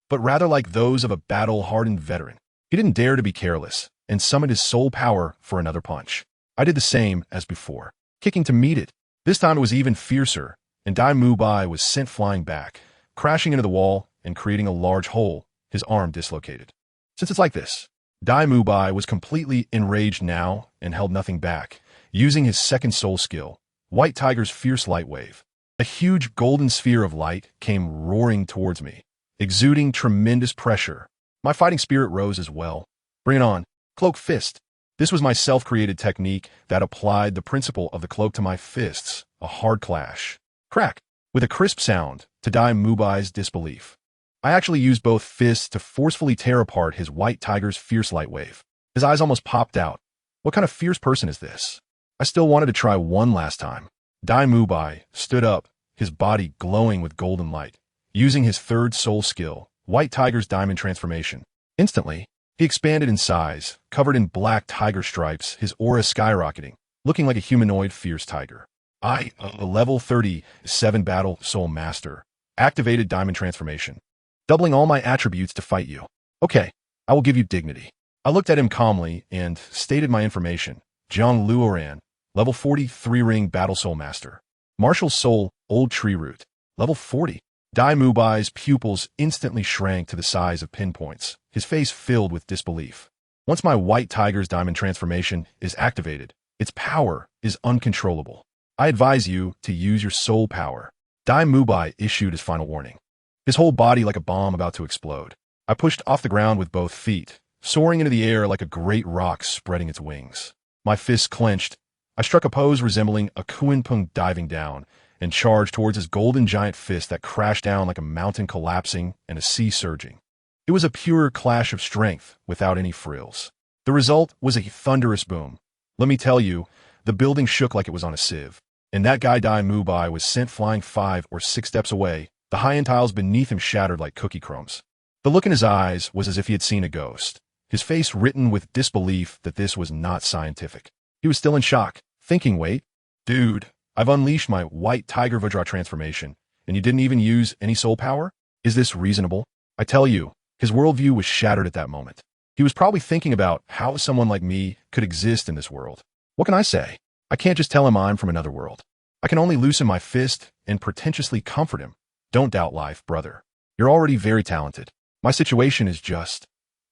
but rather like those of a battle-hardened veteran. He didn't dare to be careless, and summoned his soul power for another punch. I did the same as before, kicking to meet it. This time it was even fiercer, and Dai Mubai was sent flying back, crashing into the wall and creating a large hole, his arm dislocated. "Since it's like this, Dai Mubai was completely enraged now and held nothing back, using his second soul skill, White Tiger's Fierce Light Wave. A huge golden sphere of light came roaring towards me, exuding tremendous pressure. My fighting spirit rose as well. Bring it on. Cloak Fist. This was my self-created technique that applied the principle of the cloak to my fists, a hard clash. Crack! With a crisp sound, to Dai Mubai's disbelief. I actually used both fists to forcefully tear apart his White Tiger's Fierce Light Wave. His eyes almost popped out. What kind of fierce person is this? I still wanted to try one last time. Dai Mubai stood up, his body glowing with golden light, using his third soul skill, White Tiger's Diamond Transformation. Instantly, he expanded in size, covered in black tiger stripes, his aura skyrocketing, looking like a humanoid fierce tiger. A level 37 Battle Soul Master, activated Diamond Transformation, doubling all my attributes to fight you. Okay, I will give you dignity. I looked at him calmly and stated my information. Jiang Luoran, level 43 Ring Battle Soul Master. Martial Soul, Old Tree Root, level 40. Dai Mubai's pupils instantly shrank to the size of pinpoints, his face filled with disbelief. Once my White Tiger's Diamond Transformation is activated, its power is uncontrollable. I advise you to use your soul power. Dai Mubai issued his final warning, his whole body like a bomb about to explode. I pushed off the ground with both feet, soaring into the air like a great rock spreading its wings. My fists clenched. I struck a pose resembling a Kuan-Pung diving down and charged towards his golden giant fist that crashed down like a mountain collapsing and a sea surging. It was a pure clash of strength without any frills. The result was a thunderous boom. Let me tell you, the building shook like it was on a sieve. And that guy Dai Mubai was sent flying 5 or 6 steps away, the high-end tiles beneath him shattered like cookie crumbs. The look in his eyes was as if he had seen a ghost, his face written with disbelief that this was not scientific. He was still in shock, thinking, wait, dude, I've unleashed my White Tiger Vajra transformation, and you didn't even use any soul power? Is this reasonable? I tell you, his worldview was shattered at that moment. He was probably thinking about how someone like me could exist in this world. What can I say? I can't just tell him I'm from another world. I can only loosen my fist and pretentiously comfort him. Don't doubt life, brother. You're already very talented. My situation is just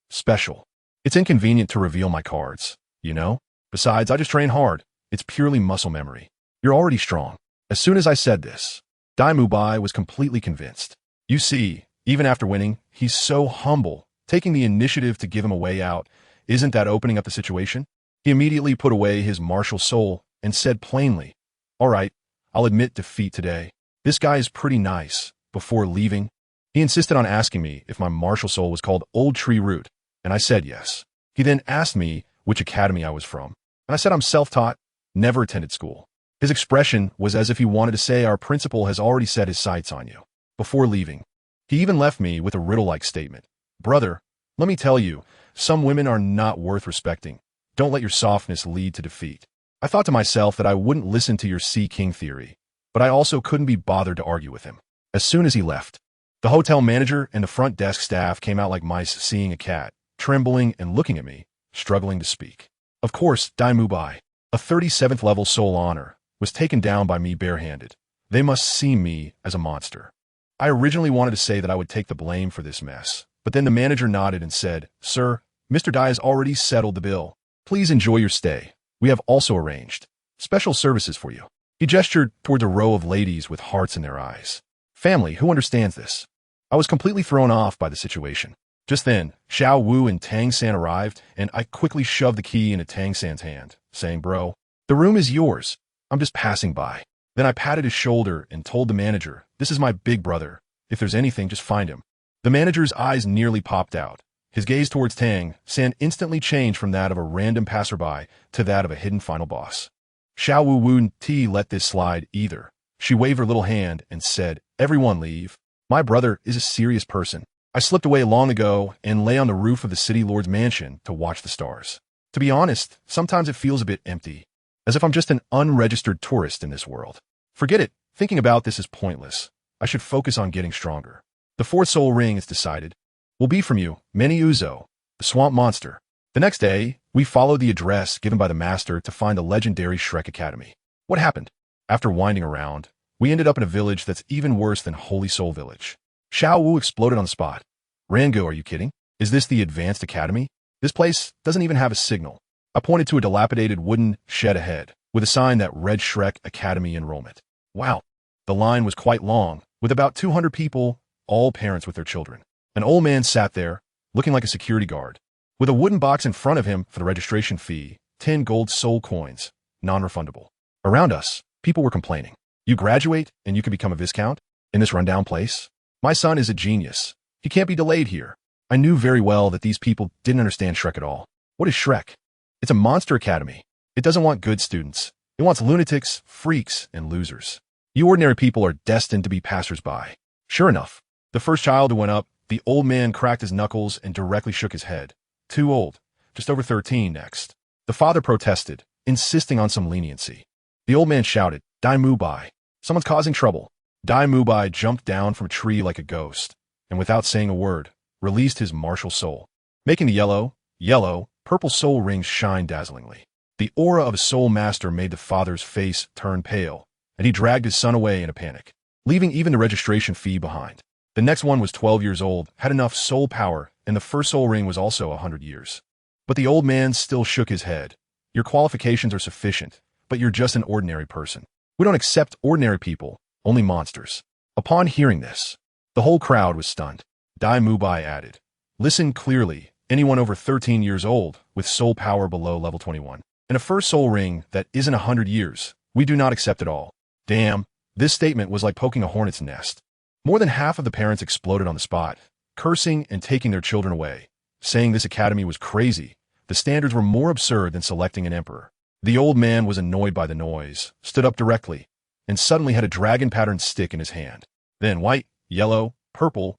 special. It's inconvenient to reveal my cards, you know? Besides, I just train hard. It's purely muscle memory. You're already strong. As soon as I said this, Dai Mubai was completely convinced. You see, even after winning, he's so humble, taking the initiative to give him a way out. Isn't that opening up the situation? He immediately put away his martial soul and said plainly, all right, I'll admit defeat today. This guy is pretty nice. Before leaving, he insisted on asking me if my martial soul was called Old Tree Root, and I said yes. He then asked me which academy I was from, and I said I'm self-taught, never attended school. His expression was as if he wanted to say our principal has already set his sights on you. Before leaving, he even left me with a riddle-like statement. Brother, let me tell you, some women are not worth respecting. Don't let your softness lead to defeat. I thought to myself that I wouldn't listen to your Sea King theory, but I also couldn't be bothered to argue with him. As soon as he left, the hotel manager and the front desk staff came out like mice seeing a cat, trembling and looking at me, struggling to speak. Of course, Dai Mubai, a 37th level soul honor, was taken down by me barehanded. They must see me as a monster. I originally wanted to say that I would take the blame for this mess, but then the manager nodded and said, Sir, Mr. Dai has already settled the bill. Please enjoy your stay. We have also arranged special services for you. He gestured toward a row of ladies with hearts in their eyes. Family, who understands this? I was completely thrown off by the situation. Just then, Xiao Wu and Tang San arrived, and I quickly shoved the key into Tang San's hand, saying, Bro, the room is yours. I'm just passing by. Then I patted his shoulder and told the manager, this is my big brother. If there's anything, just find him. The manager's eyes nearly popped out. His gaze towards Tang San instantly changed from that of a random passerby to that of a hidden final boss. Xiao Wu wouldn't let this slide either. She waved her little hand and said, Everyone leave. My brother is a serious person. I slipped away long ago and lay on the roof of the city lord's mansion to watch the stars. To be honest, sometimes it feels a bit empty, as if I'm just an unregistered tourist in this world. Forget it. Thinking about this is pointless. I should focus on getting stronger. The fourth soul ring is decided. Will be from you, Many Uzo, the swamp monster. The next day, we followed the address given by the master to find the legendary Shrek Academy. What happened? After winding around, we ended up in a village that's even worse than Holy Soul Village. Xiao Wu exploded on the spot. Rango, are you kidding? Is this the Advanced Academy? This place doesn't even have a signal. I pointed to a dilapidated wooden shed ahead, with a sign that read Shrek Academy Enrollment. Wow. The line was quite long, with about 200 people, all parents with their children. An old man sat there, looking like a security guard, with a wooden box in front of him for the registration fee, 10 gold soul coins, non-refundable. Around us, people were complaining. You graduate and you can become a viscount? In this rundown place? My son is a genius. He can't be delayed here. I knew very well that these people didn't understand Shrek at all. What is Shrek? It's a monster academy. It doesn't want good students. It wants lunatics, freaks, and losers. You ordinary people are destined to be passers-by. Sure enough, the first child who went up, the old man cracked his knuckles and directly shook his head. Too old. Just over 13 next. The father protested, insisting on some leniency. The old man shouted, "Dai Mubai. Someone's causing trouble." Dai Mubai jumped down from a tree like a ghost, and without saying a word, released his martial soul, making the yellow, purple soul rings shine dazzlingly. The aura of a soul master made the father's face turn pale, and he dragged his son away in a panic, leaving even the registration fee behind. The next one was 12 years old, had enough soul power, and the first soul ring was also 100 years. But the old man still shook his head. Your qualifications are sufficient, but you're just an ordinary person. We don't accept ordinary people, only monsters. Upon hearing this, the whole crowd was stunned. Dai Mubai added, "Listen clearly, anyone over 13 years old with soul power below level 21, and a first soul ring that isn't 100 years, we do not accept at all." Damn, this statement was like poking a hornet's nest. More than half of the parents exploded on the spot, cursing and taking their children away, saying this academy was crazy. The standards were more absurd than selecting an emperor. The old man was annoyed by the noise, stood up directly, and suddenly had a dragon-patterned stick in his hand. Then white, yellow, purple,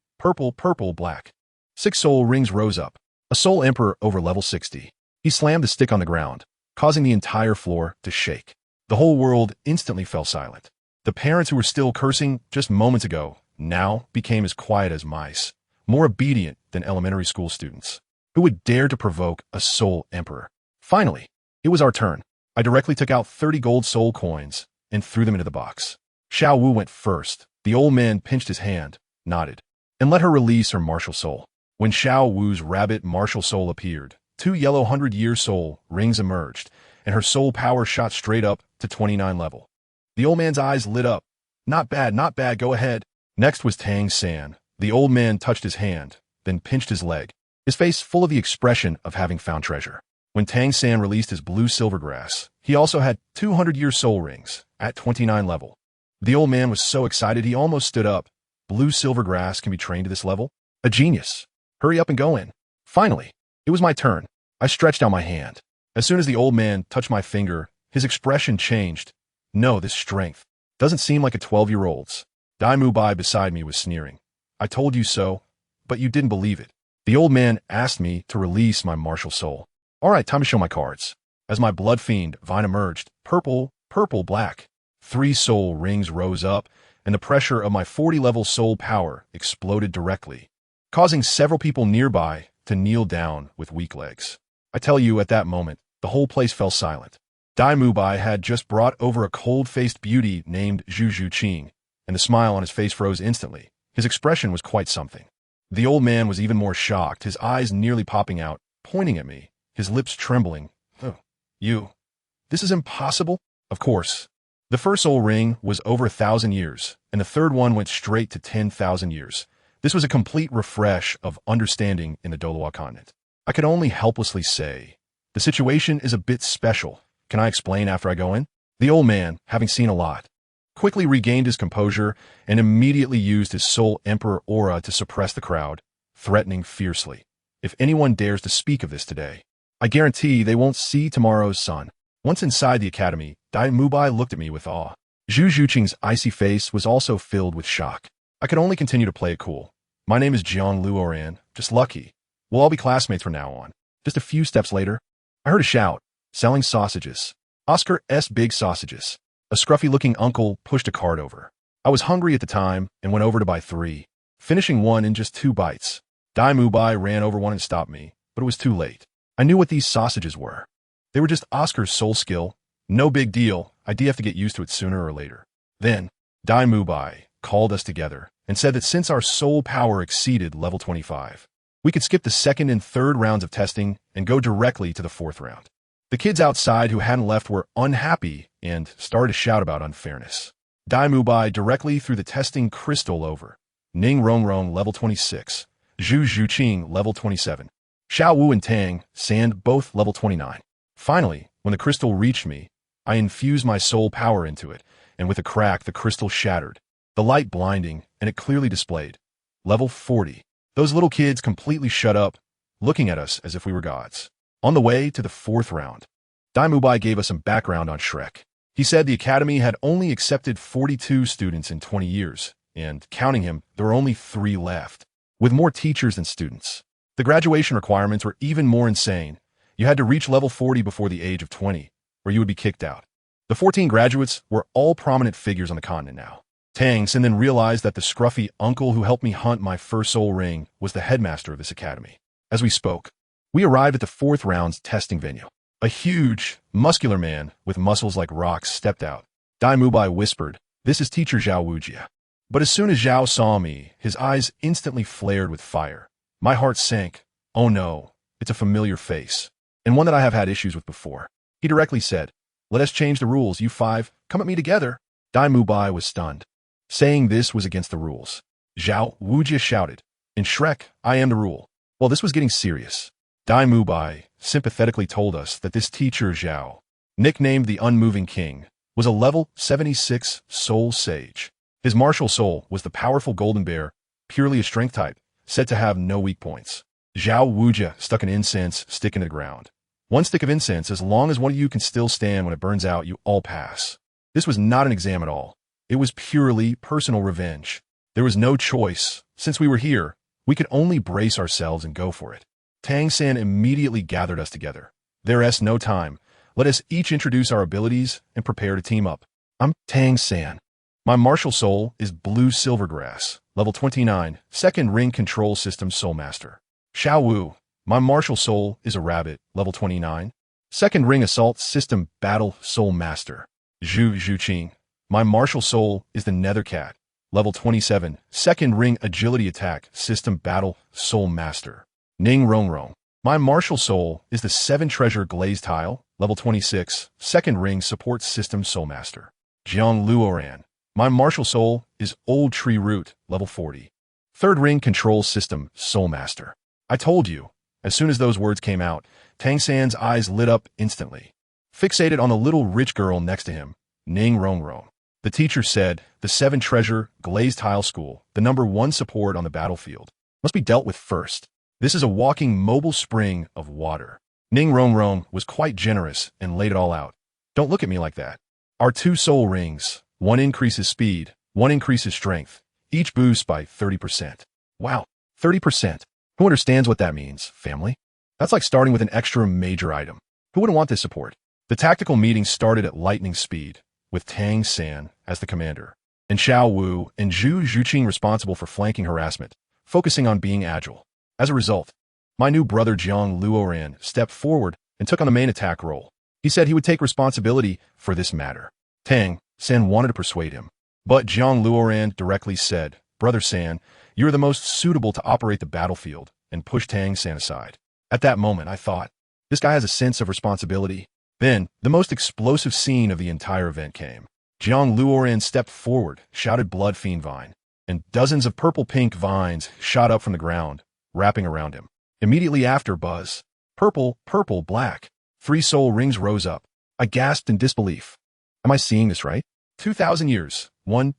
black. 6 soul rings rose up. A soul emperor over level 60. He slammed the stick on the ground, causing the entire floor to shake. The whole world instantly fell silent. The parents who were still cursing just moments ago now became as quiet as mice, more obedient than elementary school students. Who would dare to provoke a soul emperor? Finally, it was our turn. I directly took out 30 gold soul coins and threw them into the box. Xiao Wu went first. The old man pinched his hand, nodded, and let her release her martial soul. When Xiao Wu's rabbit martial soul appeared, 2 yellow 100-year soul rings emerged, and her soul power shot straight up to 29 level. The old man's eyes lit up. Not bad, go ahead. Next was Tang San. The old man touched his hand, then pinched his leg, his face full of the expression of having found treasure. When Tang San released his blue silvergrass, he also had 200-year soul rings at 29 level. The old man was so excited he almost stood up. Blue silvergrass can be trained to this level? A genius. Hurry up and go in. Finally, it was my turn. I stretched out my hand. As soon as the old man touched my finger, his expression changed. No, this strength doesn't seem like a 12-year-old's. Dai Mubai beside me was sneering. I told you so, but you didn't believe it. The old man asked me to release my martial soul. All right, time to show my cards. As my blood fiend vine emerged, purple, black. 3 soul rings rose up, and the pressure of my 40-level soul power exploded directly, causing several people nearby to kneel down with weak legs. I tell you, at that moment, the whole place fell silent. Dai Mubai had just brought over a cold-faced beauty named Zhu Qing, and the smile on his face froze instantly. His expression was quite something. The old man was even more shocked, his eyes nearly popping out, pointing at me, his lips trembling. "Oh, you. This is impossible?" Of course. The first soul ring was over 1,000 years, and the third one went straight to 10,000 years. This was a complete refresh of understanding in the Douluo continent. I could only helplessly say, "The situation is a bit special. Can I explain after I go in?" The old man, having seen a lot, quickly regained his composure and immediately used his soul emperor aura to suppress the crowd, threatening fiercely. "If anyone dares to speak of this today, I guarantee they won't see tomorrow's sun." Once inside the academy, Dai Mubai looked at me with awe. Zhu Qing's icy face was also filled with shock. I could only continue to play it cool. "My name is Jiang Luoran, just lucky. We'll all be classmates from now on." Just a few steps later, I heard a shout, "Selling sausages. Oscar S. Big Sausages." A scruffy-looking uncle pushed a cart over. I was hungry at the time and went over to buy 3, finishing one in just 2 bites. Dai Mubai ran over one and stopped me, but it was too late. I knew what these sausages were. They were just Oscar's soul skill. No big deal. I'd have to get used to it sooner or later. Then, Dai Mubai called us together and said that since our soul power exceeded level 25, We could skip the second and third rounds of testing and go directly to the fourth round. The kids outside who hadn't left were unhappy and started to shout about unfairness. Dai Mubai directly threw the testing crystal over. Ning Rongrong, level 26. Zhu Zhuqing, level 27. Xiao Wu and Tang Sand, both level 29. Finally, when the crystal reached me, I infused my soul power into it, and with a crack the crystal shattered, the light blinding, and it clearly displayed. Level 40. Those little kids completely shut up, looking at us as if we were gods. On the way to the fourth round, Dai Mubai gave us some background on Shrek. He said the academy had only accepted 42 students in 20 years, and counting him, there were only 3 left, with more teachers than students. The graduation requirements were even more insane. You had to reach level 40 before the age of 20, or you would be kicked out. The 14 graduates were all prominent figures on the continent now. Tang Sin then realized that the scruffy uncle who helped me hunt my first soul ring was the headmaster of this academy. As we spoke, we arrived at the fourth round's testing venue. A huge, muscular man with muscles like rocks stepped out. Dai Mubai whispered, "This is teacher Zhao Wujia." But as soon as Zhao saw me, his eyes instantly flared with fire. My heart sank. Oh no, it's a familiar face, and one that I have had issues with before. He directly said, "Let us change the rules, you 5, come at me together." Dai Mubai was stunned. Saying this was against the rules. Zhao Wujia shouted, "In Shrek, I am the rule." Well, this was getting serious. Dai Mubai sympathetically told us that this teacher Zhao, nicknamed the Unmoving King, was a level 76 soul sage. His martial soul was the powerful golden bear, purely a strength type, said to have no weak points. Zhao Wujia stuck an incense stick into the ground. One stick of incense, as long as one of you can still stand when it burns out, you all pass. This was not an exam at all. It was purely personal revenge. There was no choice. Since we were here, we could only brace ourselves and go for it. Tang San immediately gathered us together. There's no time. Let us each introduce our abilities and prepare to team up. I'm Tang San. My martial soul is Blue Silvergrass, level 29, second ring control system soul master. Xiao Wu. My martial soul is a rabbit, level 29, second ring assault system battle soul master. Zhu Zhuqing. My martial soul is the Nether Cat, level 27, second ring agility attack system battle soul master. Ning Rongrong. My martial soul is the 7 treasure glazed tile, level 26, second ring support system soul master. Jiang Luoran. My martial soul is Old Tree Root, level 40, third ring control system soul master. I told you. As soon as those words came out, Tang San's eyes lit up instantly. Fixated on the little rich girl next to him, Ning Rongrong. The teacher said, the 7 treasure glazed tile school, the number 1 support on the battlefield, must be dealt with first. This is a walking mobile spring of water. Ning Rongrong was quite generous and laid it all out. Don't look at me like that. Our 2 soul rings, one increases speed, one increases strength, each boosts by 30%. Wow, 30%. Who understands what that means, family? That's like starting with an extra major item. Who wouldn't want this support? The tactical meeting started at lightning speed, with Tang San as the commander, and Xiao Wu and Zhu Zhuqing responsible for flanking harassment, focusing on being agile. As a result, my new brother Jiang Luoran stepped forward and took on the main attack role. He said he would take responsibility for this matter. Tang San wanted to persuade him, but Jiang Luoran directly said, "Brother San, you're the most suitable to operate the battlefield," and pushed Tang San aside. At that moment, I thought, this guy has a sense of responsibility. Then, the most explosive scene of the entire event came. Jiang Luoran stepped forward, shouted Blood Fiend Vine, and dozens of purple-pink vines shot up from the ground, wrapping around him. Immediately after, buzz. Purple, purple, black. 3 soul rings rose up. I gasped in disbelief. Am I seeing this right? 2,000 years.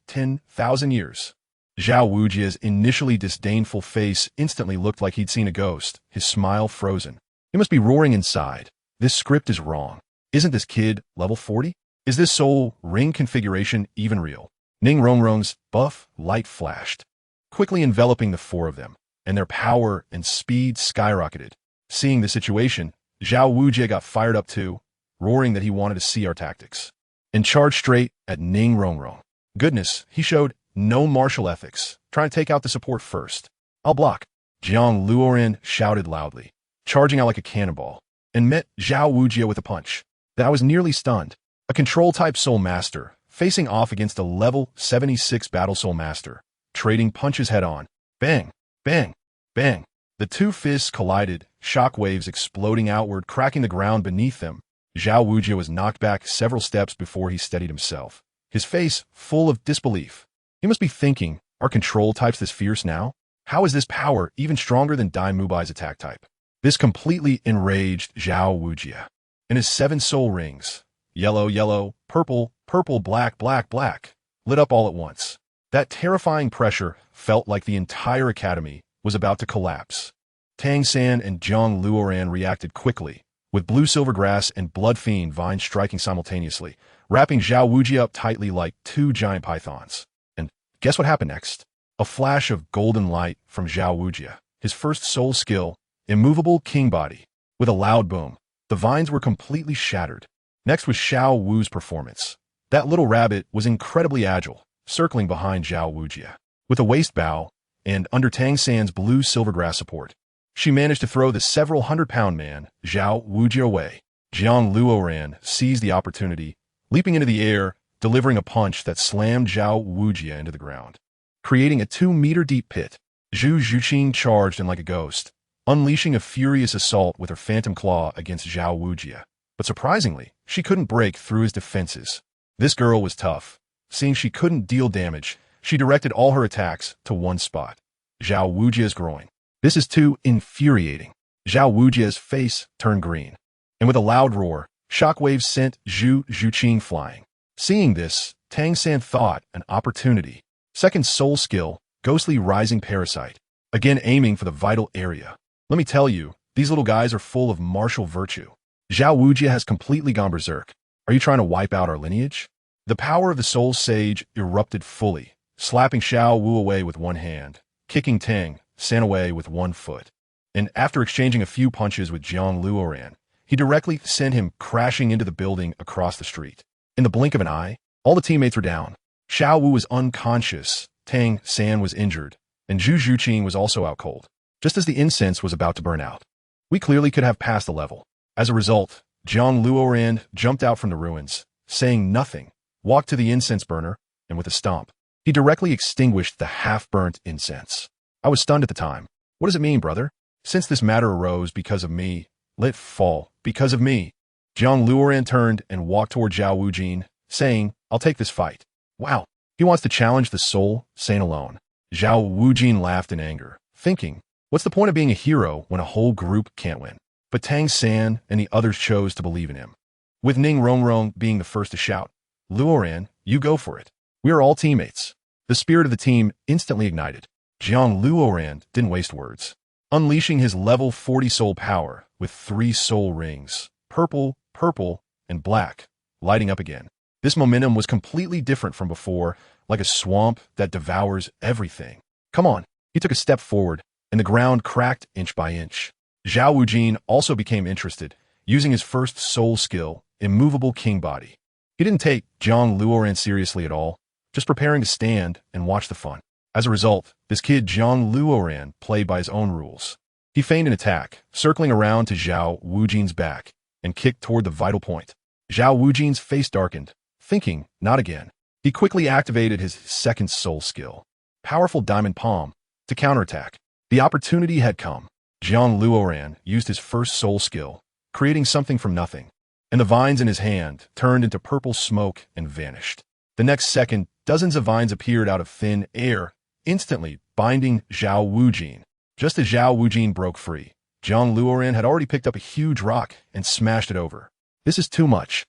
10,000 years. Zhao Wujia's initially disdainful face instantly looked like he'd seen a ghost, his smile frozen. He must be roaring inside. This script is wrong. Isn't this kid level 40? Is this soul ring configuration even real? Ning Rongrong's buff light flashed, quickly enveloping the 4 of them, and their power and speed skyrocketed. Seeing the situation, Zhao Wujia got fired up too, roaring that he wanted to see our tactics, and charged straight at Ning Rongrong. Goodness, he showed no martial ethics, trying to take out the support first. I'll block. Jiang Luoran shouted loudly, charging out like a cannonball, and met Zhao Wujia with a punch. That I was nearly stunned. A control-type soul master, facing off against a level 76 battle soul master, trading punches head-on. Bang, bang, bang. The two fists collided, shockwaves exploding outward, cracking the ground beneath them. Zhao Wujia was knocked back several steps before he steadied himself, his face full of disbelief. He must be thinking, are control types this fierce now? How is this power even stronger than Dai Mubai's attack type? This completely enraged Zhao Wujia. And his 7 soul rings, yellow, yellow, purple, purple, black, black, black, lit up all at once. That terrifying pressure felt like the entire academy was about to collapse. Tang San and Jiang Luoran reacted quickly, with blue silvergrass and blood fiend vines striking simultaneously, wrapping Zhao Wujia up tightly like 2 giant pythons. And guess what happened next? A flash of golden light from Zhao Wujia, his first soul skill, immovable king body. With a loud boom, the vines were completely shattered. Next was Xiao Wu's performance. That little rabbit was incredibly agile, circling behind Zhao Wujia. With a waist bow, and under Tang San's blue silvergrass support, she managed to throw the several hundred-pound man, Zhao Wujia, away. Jiang Luoran seized the opportunity, leaping into the air, delivering a punch that slammed Zhao Wujia into the ground, creating a 2-meter-deep pit. Zhu Zhuqing charged in like a ghost, unleashing a furious assault with her phantom claw against Zhao Wujia. But surprisingly, she couldn't break through his defenses. This girl was tough. Seeing she couldn't deal damage, she directed all her attacks to one spot, Zhao Wujia's groin. This is too infuriating. Zhao Wujia's face turned green, and with a loud roar, shockwaves sent Zhu Zhuqing flying. Seeing this, Tang San thought an opportunity. Second soul skill, ghostly rising parasite, again aiming for the vital area. Let me tell you, these little guys are full of martial virtue. Zhao Wujia has completely gone berserk. Are you trying to wipe out our lineage? The power of the soul sage erupted fully, slapping Xiao Wu away with one hand, kicking Tang San away with one foot. And after exchanging a few punches with Jiang Luoran, he directly sent him crashing into the building across the street. In the blink of an eye, all the teammates were down. Xiao Wu was unconscious, Tang San was injured, and Zhu Zhuqing was also out cold, just as the incense was about to burn out. We clearly could have passed the level. As a result, Jiang Luoran jumped out from the ruins, saying nothing, walked to the incense burner, and with a stomp, he directly extinguished the half-burnt incense. I was stunned at the time. What does it mean, brother? Since this matter arose because of me, let it fall because of me. Jiang Luoran turned and walked toward Zhao Wujin, saying, I'll take this fight. Wow, he wants to challenge the soul, sane alone. Zhao Wujin laughed in anger, thinking, what's the point of being a hero when a whole group can't win? But Tang San and the others chose to believe in him. With Ning Rongrong being the first to shout, Luoran, you go for it. We are all teammates. The spirit of the team instantly ignited. Jiang Luoran didn't waste words, unleashing his level 40 soul power with 3 soul rings, purple, purple, and black, lighting up again. This momentum was completely different from before, like a swamp that devours everything. Come on. He took a step forward, and the ground cracked inch by inch. Zhao Wujin also became interested, using his first soul skill, immovable king body. He didn't take Jiang Luoran seriously at all, just preparing to stand and watch the fun. As a result, this kid Jiang Luoran played by his own rules. He feigned an attack, circling around to Zhao Wujin's back, and kicked toward the vital point. Zhao Wujin's face darkened, thinking, not again. He quickly activated his second soul skill, powerful diamond palm, to counterattack. The opportunity had come. Jiang Luoran used his first soul skill, creating something from nothing, and the vines in his hand turned into purple smoke and vanished. The next second, dozens of vines appeared out of thin air, instantly binding Zhao Wujin. Just as Zhao Wujin broke free, Jiang Luoran had already picked up a huge rock and smashed it over. This is too much.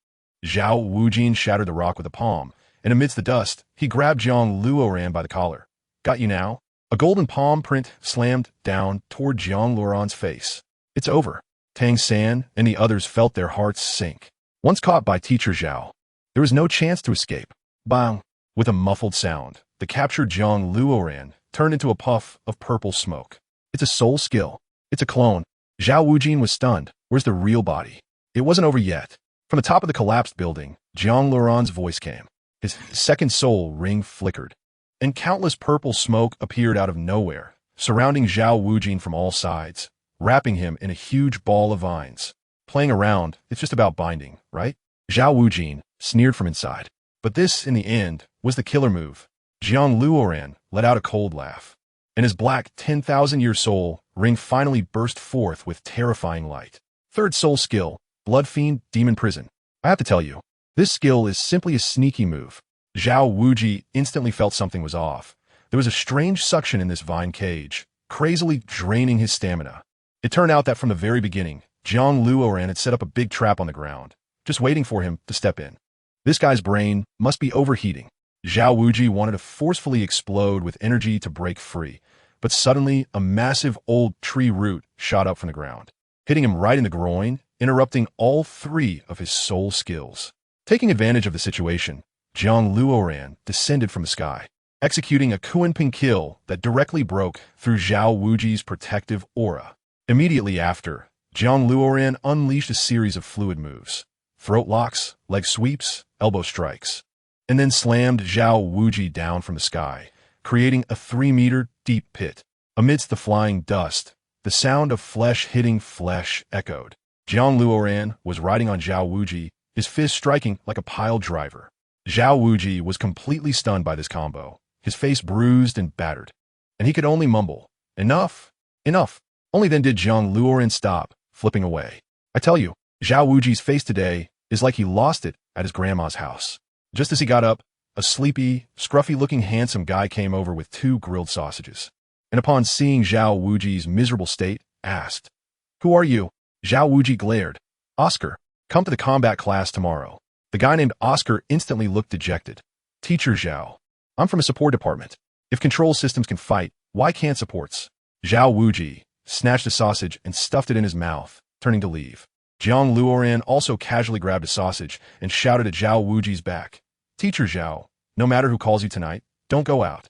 Zhao Wujin shattered the rock with a palm, and amidst the dust, he grabbed Jiang Luoran by the collar. Got you now? A golden palm print slammed down toward Jiang Luoran's face. It's over. Tang San and the others felt their hearts sink. Once caught by Teacher Zhao, there was no chance to escape. Bang! With a muffled sound, the captured Jiang Luoran turned into a puff of purple smoke. It's a soul skill. It's a clone. Zhao Wujin was stunned. Where's the real body? It wasn't over yet. From the top of the collapsed building, Jiang Luoran's voice came. His second soul ring flickered, and countless purple smoke appeared out of nowhere, surrounding Zhao Wujin from all sides, wrapping him in a huge ball of vines. Playing around, it's just about binding, right? Zhao Wujin sneered from inside. But this, in the end, was the killer move. Jiang Luoran let out a cold laugh. and his black 10,000-year soul ring finally burst forth with terrifying light. Third soul skill, Blood Fiend Demon Prison. I have to tell you, this skill is simply a sneaky move. Zhao Wuji instantly felt something was off. There was a strange suction in this vine cage, crazily draining his stamina. It turned out that from the very beginning, Jiang Luoran had set up a big trap on the ground, just waiting for him to step in. This guy's brain must be overheating. Zhao Wuji wanted to forcefully explode with energy to break free, but suddenly a massive old tree root shot up from the ground, hitting him right in the groin, interrupting all three of his soul skills. Taking advantage of the situation, Jiang Luoran descended from the sky, executing a Kunping kill that directly broke through Zhao Wuji's protective aura. Immediately after, Jiang Luoran unleashed a series of fluid moves, throat locks, leg sweeps, elbow strikes, and then slammed Zhao Wuji down from the sky, creating a 3-meter deep pit. Amidst the flying dust, the sound of flesh hitting flesh echoed. Jiang Luoran was riding on Zhao Wuji, his fist striking like a pile driver. Zhao Wuji was completely stunned by this combo, his face bruised and battered, and he could only mumble, "Enough! Enough!" Only then did Jiang Luoran stop, flipping away. I tell you, Zhao Wuji's face today is like he lost it at his grandma's house. Just as he got up, a sleepy, scruffy-looking handsome guy came over with 2 grilled sausages, and upon seeing Zhao Wuji's miserable state, asked, "Who are you?" Zhao Wuji glared. "Oscar, come to the combat class tomorrow." The guy named Oscar instantly looked dejected. "Teacher Zhao, I'm from a support department. If control systems can fight, why can't supports?" Zhao Wuji snatched a sausage and stuffed it in his mouth, turning to leave. Jiang Luoran also casually grabbed a sausage and shouted at Zhao Wuji's back, "Teacher Zhao, no matter who calls you tonight, don't go out."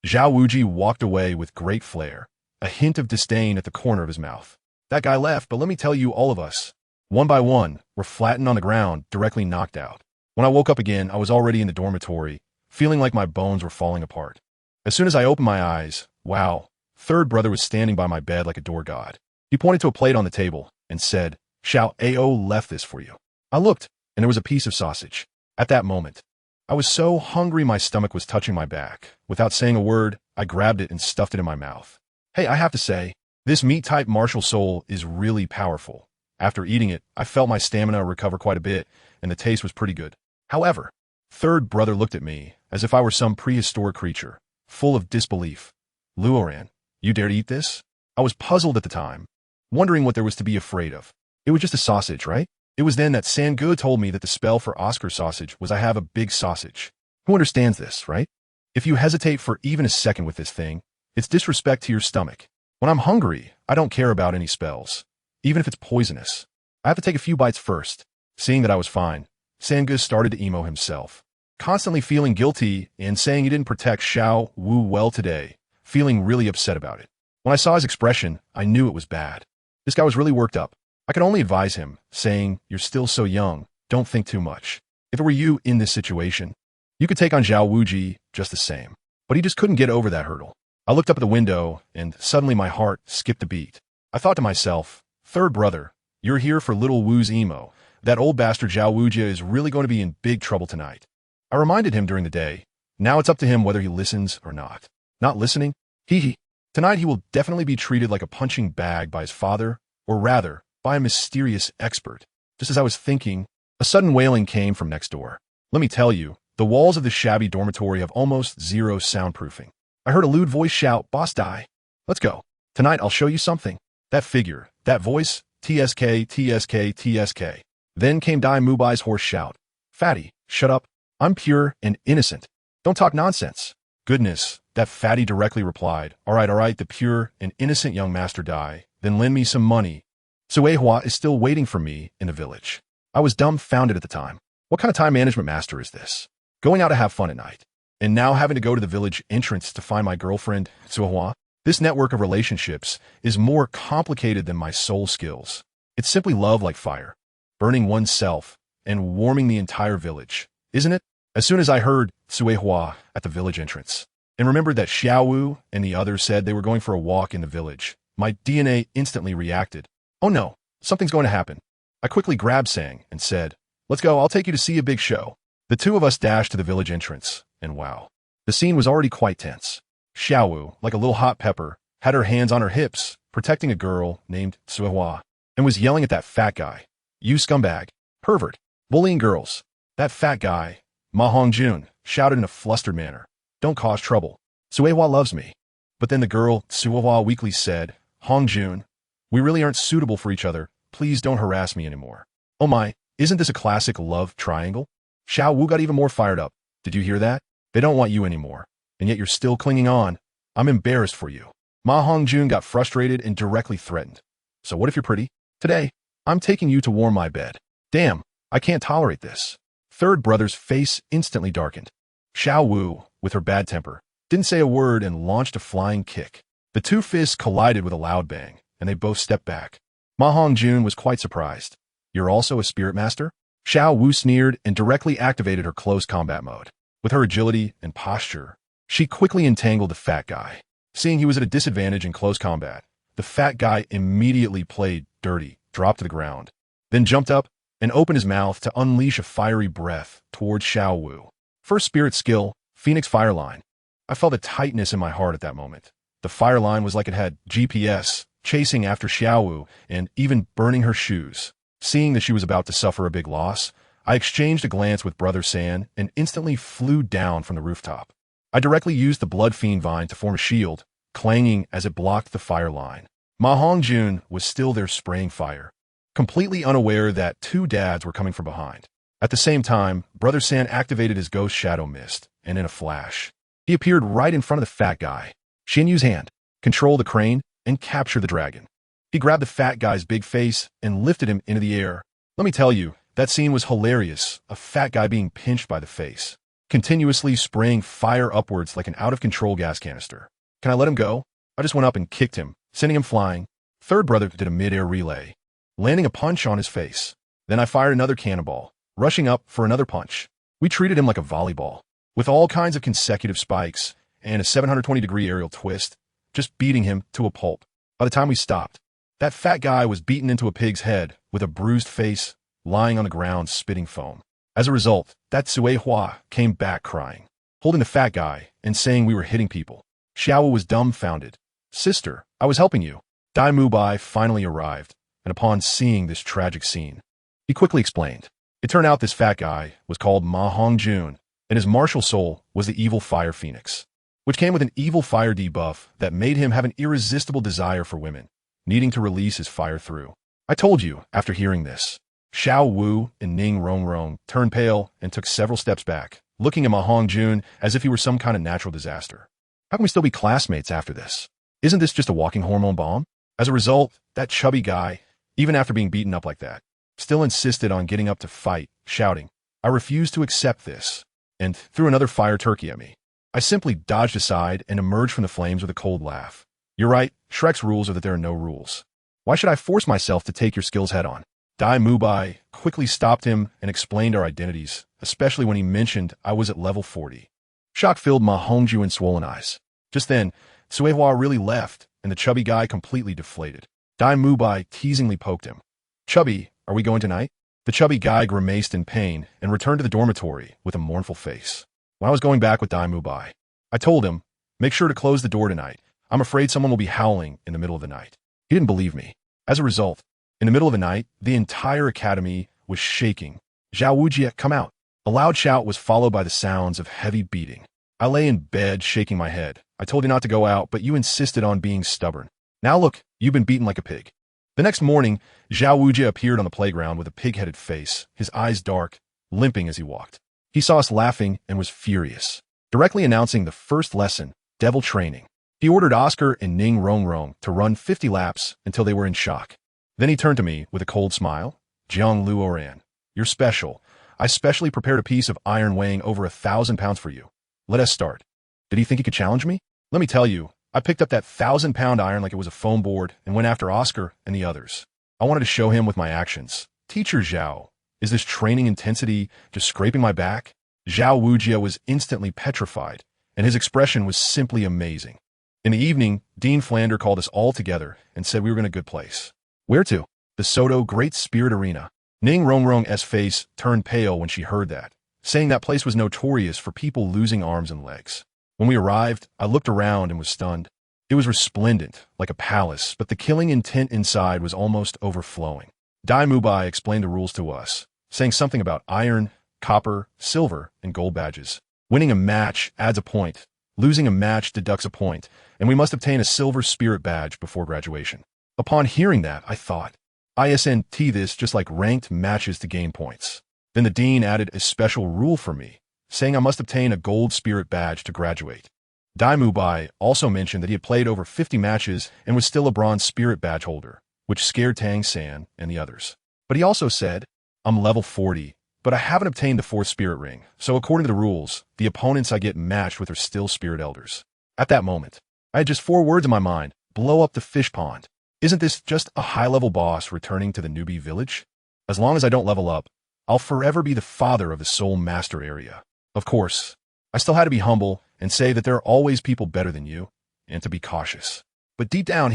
Zhao Wuji walked away with great flair, a hint of disdain at the corner of his mouth. That guy left, but let me tell you, all of us, one by one, were flattened on the ground, directly knocked out. When I woke up again, I was already in the dormitory, feeling like my bones were falling apart. As soon as I opened my eyes, wow, third brother was standing by my bed like a door god. He pointed to a plate on the table and said, "Xiao Ao left this for you." I looked, and there was a piece of sausage. At that moment, I was so hungry my stomach was touching my back. Without saying a word, I grabbed it and stuffed it in my mouth. Hey, I have to say, this meat-type martial soul is really powerful. After eating it, I felt my stamina recover quite a bit, and the taste was pretty good. However, third brother looked at me as if I were some prehistoric creature, full of disbelief. "Luoran, you dare to eat this?" I was puzzled at the time, wondering what there was to be afraid of. It was just a sausage, right? It was then that Sangu told me that the spell for Oscar sausage was I have a big sausage. Who understands this, right? If you hesitate for even a second with this thing, it's disrespect to your stomach. When I'm hungry, I don't care about any spells, even if it's poisonous. I have to take a few bites first. Seeing that I was fine, Sangu started to emo himself, constantly feeling guilty and saying he didn't protect Xiao Wu well today, feeling really upset about it. When I saw his expression, I knew it was bad. This guy was really worked up. I could only advise him, saying, "You're still so young, don't think too much. If it were you in this situation, you could take on Zhao Wuji just the same." But he just couldn't get over that hurdle. I looked up at the window, and suddenly my heart skipped a beat. I thought to myself, third brother, you're here for little Wu's emo. That old bastard Zhao Wuji is really going to be in big trouble tonight. I reminded him during the day. Now it's up to him whether he listens or not. Not listening? Hee. Tonight he will definitely be treated like a punching bag by his father, or rather, by a mysterious expert. Just as I was thinking, a sudden wailing came from next door. Let me tell you, the walls of the shabby dormitory have almost zero soundproofing. I heard a lewd voice shout, "Boss die. Let's go. Tonight I'll show you something." That figure, that voice, TSK, TSK, TSK. Then came Dai Mubai's hoarse shout, "Fatty, shut up. I'm pure and innocent. Don't talk nonsense." Goodness, that fatty directly replied, all right, the pure and innocent young master Dai, then lend me some money. Suehua is still waiting for me in the village. I was dumbfounded at the time. What kind of time management master is this? Going out to have fun at night, and now having to go to the village entrance to find my girlfriend, Suehua? This network of relationships is more complicated than my soul skills. It's simply love like fire, burning oneself and warming the entire village, isn't it? As soon as I heard Suehua at the village entrance, and remembered that Xiaowu and the others said they were going for a walk in the village, my DNA instantly reacted. Oh no, something's going to happen. I quickly grabbed Sang and said, "Let's go, I'll take you to see a big show." The two of us dashed to the village entrance, and wow, the scene was already quite tense. Xiaowu, like a little hot pepper, had her hands on her hips, protecting a girl named Suihua, and was yelling at that fat guy. You scumbag. Pervert. Bullying girls. That fat guy, Ma Hongjun, shouted in a flustered manner. Don't cause trouble. Suihua loves me. But then the girl, Suihua, weakly said, Hongjun, we really aren't suitable for each other. Please don't harass me anymore. Oh my, isn't this a classic love triangle? Xiao Wu got even more fired up. Did you hear that? They don't want you anymore. And yet you're still clinging on. I'm embarrassed for you. Ma Hongjun got frustrated and directly threatened. So what if you're pretty? Today, I'm taking you to warm my bed. Damn, I can't tolerate this. Third brother's face instantly darkened. Xiao Wu, with her bad temper, didn't say a word and launched a flying kick. The two fists collided with a loud bang, and they both stepped back. Ma Hongjun was quite surprised. You're also a spirit master? Xiao Wu sneered and directly activated her close combat mode. With her agility and posture, she quickly entangled the fat guy. Seeing he was at a disadvantage in close combat, the fat guy immediately played dirty, dropped to the ground, then jumped up and opened his mouth to unleash a fiery breath towards Xiao Wu. First spirit skill, Phoenix Fire Line. I felt a tightness in my heart at that moment. The fire line was like it had GPS, chasing after Xiao Wu and even burning her shoes. Seeing that she was about to suffer a big loss, I exchanged a glance with Brother San and instantly flew down from the rooftop. I directly used the Blood Fiend Vine to form a shield, clanging as it blocked the fire line. Ma Hongjun was still there spraying fire, completely unaware that two dads were coming from behind. At the same time, Brother San activated his Ghost Shadow Mist, and in a flash, he appeared right in front of the fat guy. Shin Yu's hand, control the crane, and capture the dragon. He grabbed the fat guy's big face and lifted him into the air. Let me tell you, that scene was hilarious, a fat guy being pinched by the face, continuously spraying fire upwards like an out-of-control gas canister. Can I let him go? I just went up and kicked him, sending him flying. Third brother did a mid-air relay, landing a punch on his face. Then I fired another cannonball, rushing up for another punch. We treated him like a volleyball, with all kinds of consecutive spikes and a 720-degree aerial twist, just beating him to a pulp. By the time we stopped, that fat guy was beaten into a pig's head with a bruised face, lying on the ground spitting foam. As a result, that Suihua came back crying, holding the fat guy and saying we were hitting people. Xiao was dumbfounded. Sister, I was helping you. Dai Mubai finally arrived, and upon seeing this tragic scene, he quickly explained. It turned out this fat guy was called Ma Hongjun, and his martial soul was the evil fire phoenix, which came with an evil fire debuff that made him have an irresistible desire for women, needing to release his fire through. I told you, after hearing this. Xiao Wu and Ning Rongrong turned pale and took several steps back, looking at Ma Hongjun as if he were some kind of natural disaster. How can we still be classmates after this? Isn't this just a walking hormone bomb? As a result, that chubby guy, even after being beaten up like that, still insisted on getting up to fight, shouting, I refuse to accept this, and threw another fire turkey at me. I simply dodged aside and emerged from the flames with a cold laugh. You're right, Shrek's rules are that there are no rules. Why should I force myself to take your skills head on? Dai Mubai quickly stopped him and explained our identities, especially when he mentioned I was at level 40. Shock filled Ma Hongjun's swollen eyes. Just then, Suihua really left, and the chubby guy completely deflated. Dai Mubai teasingly poked him. Chubby, are we going tonight? The chubby guy grimaced in pain and returned to the dormitory with a mournful face. When I was going back with Dai Mubai, I told him, make sure to close the door tonight. I'm afraid someone will be howling in the middle of the night. He didn't believe me. As a result, in the middle of the night, the entire academy was shaking. Zhao Wujie, come out. A loud shout was followed by the sounds of heavy beating. I lay in bed shaking my head. I told you not to go out, but you insisted on being stubborn. Now look, you've been beaten like a pig. The next morning, Zhao Wujie appeared on the playground with a pig-headed face, his eyes dark, limping as he walked. He saw us laughing and was furious, directly announcing the first lesson, devil training. He ordered Oscar and Ning Rongrong to run 50 laps until they were in shock. Then he turned to me with a cold smile. JiangLuoran, you're special. I specially prepared a piece of iron weighing over 1,000 pounds for you. Let us start. Did he think he could challenge me? Let me tell you, I picked up that 1,000-pound iron like it was a foam board and went after Oscar and the others. I wanted to show him with my actions. Teacher Zhao, is this training intensity just scraping my back? Zhao Wujie was instantly petrified, and his expression was simply amazing. In the evening, Dean Flander called us all together and said we were in a good place. Where to? The Soto Great Spirit Arena. Ning Rongrong's face turned pale when she heard that, saying that place was notorious for people losing arms and legs. When we arrived, I looked around and was stunned. It was resplendent, like a palace, but the killing intent inside was almost overflowing. Dai Mubai explained the rules to us, saying something about iron, copper, silver, and gold badges. Winning a match adds a point, losing a match deducts a point, and we must obtain a silver spirit badge before graduation. Upon hearing that, I thought, ISNT this just like ranked matches to gain points. Then the dean added a special rule for me, saying I must obtain a gold spirit badge to graduate. Dai Mubai also mentioned that he had played over 50 matches and was still a bronze spirit badge holder, which scared Tang San and the others. But he also said, I'm level 40, but I haven't obtained the 4th spirit ring, so according to the rules, the opponents I get matched with are still spirit elders. At that moment, I had just 4 words in my mind: blow up the fish pond. Isn't this just a high-level boss returning to the newbie village? As long as I don't level up, I'll forever be the father of the Soul Master area. Of course, I still had to be humble and say that there are always people better than you, and to be cautious. But deep down,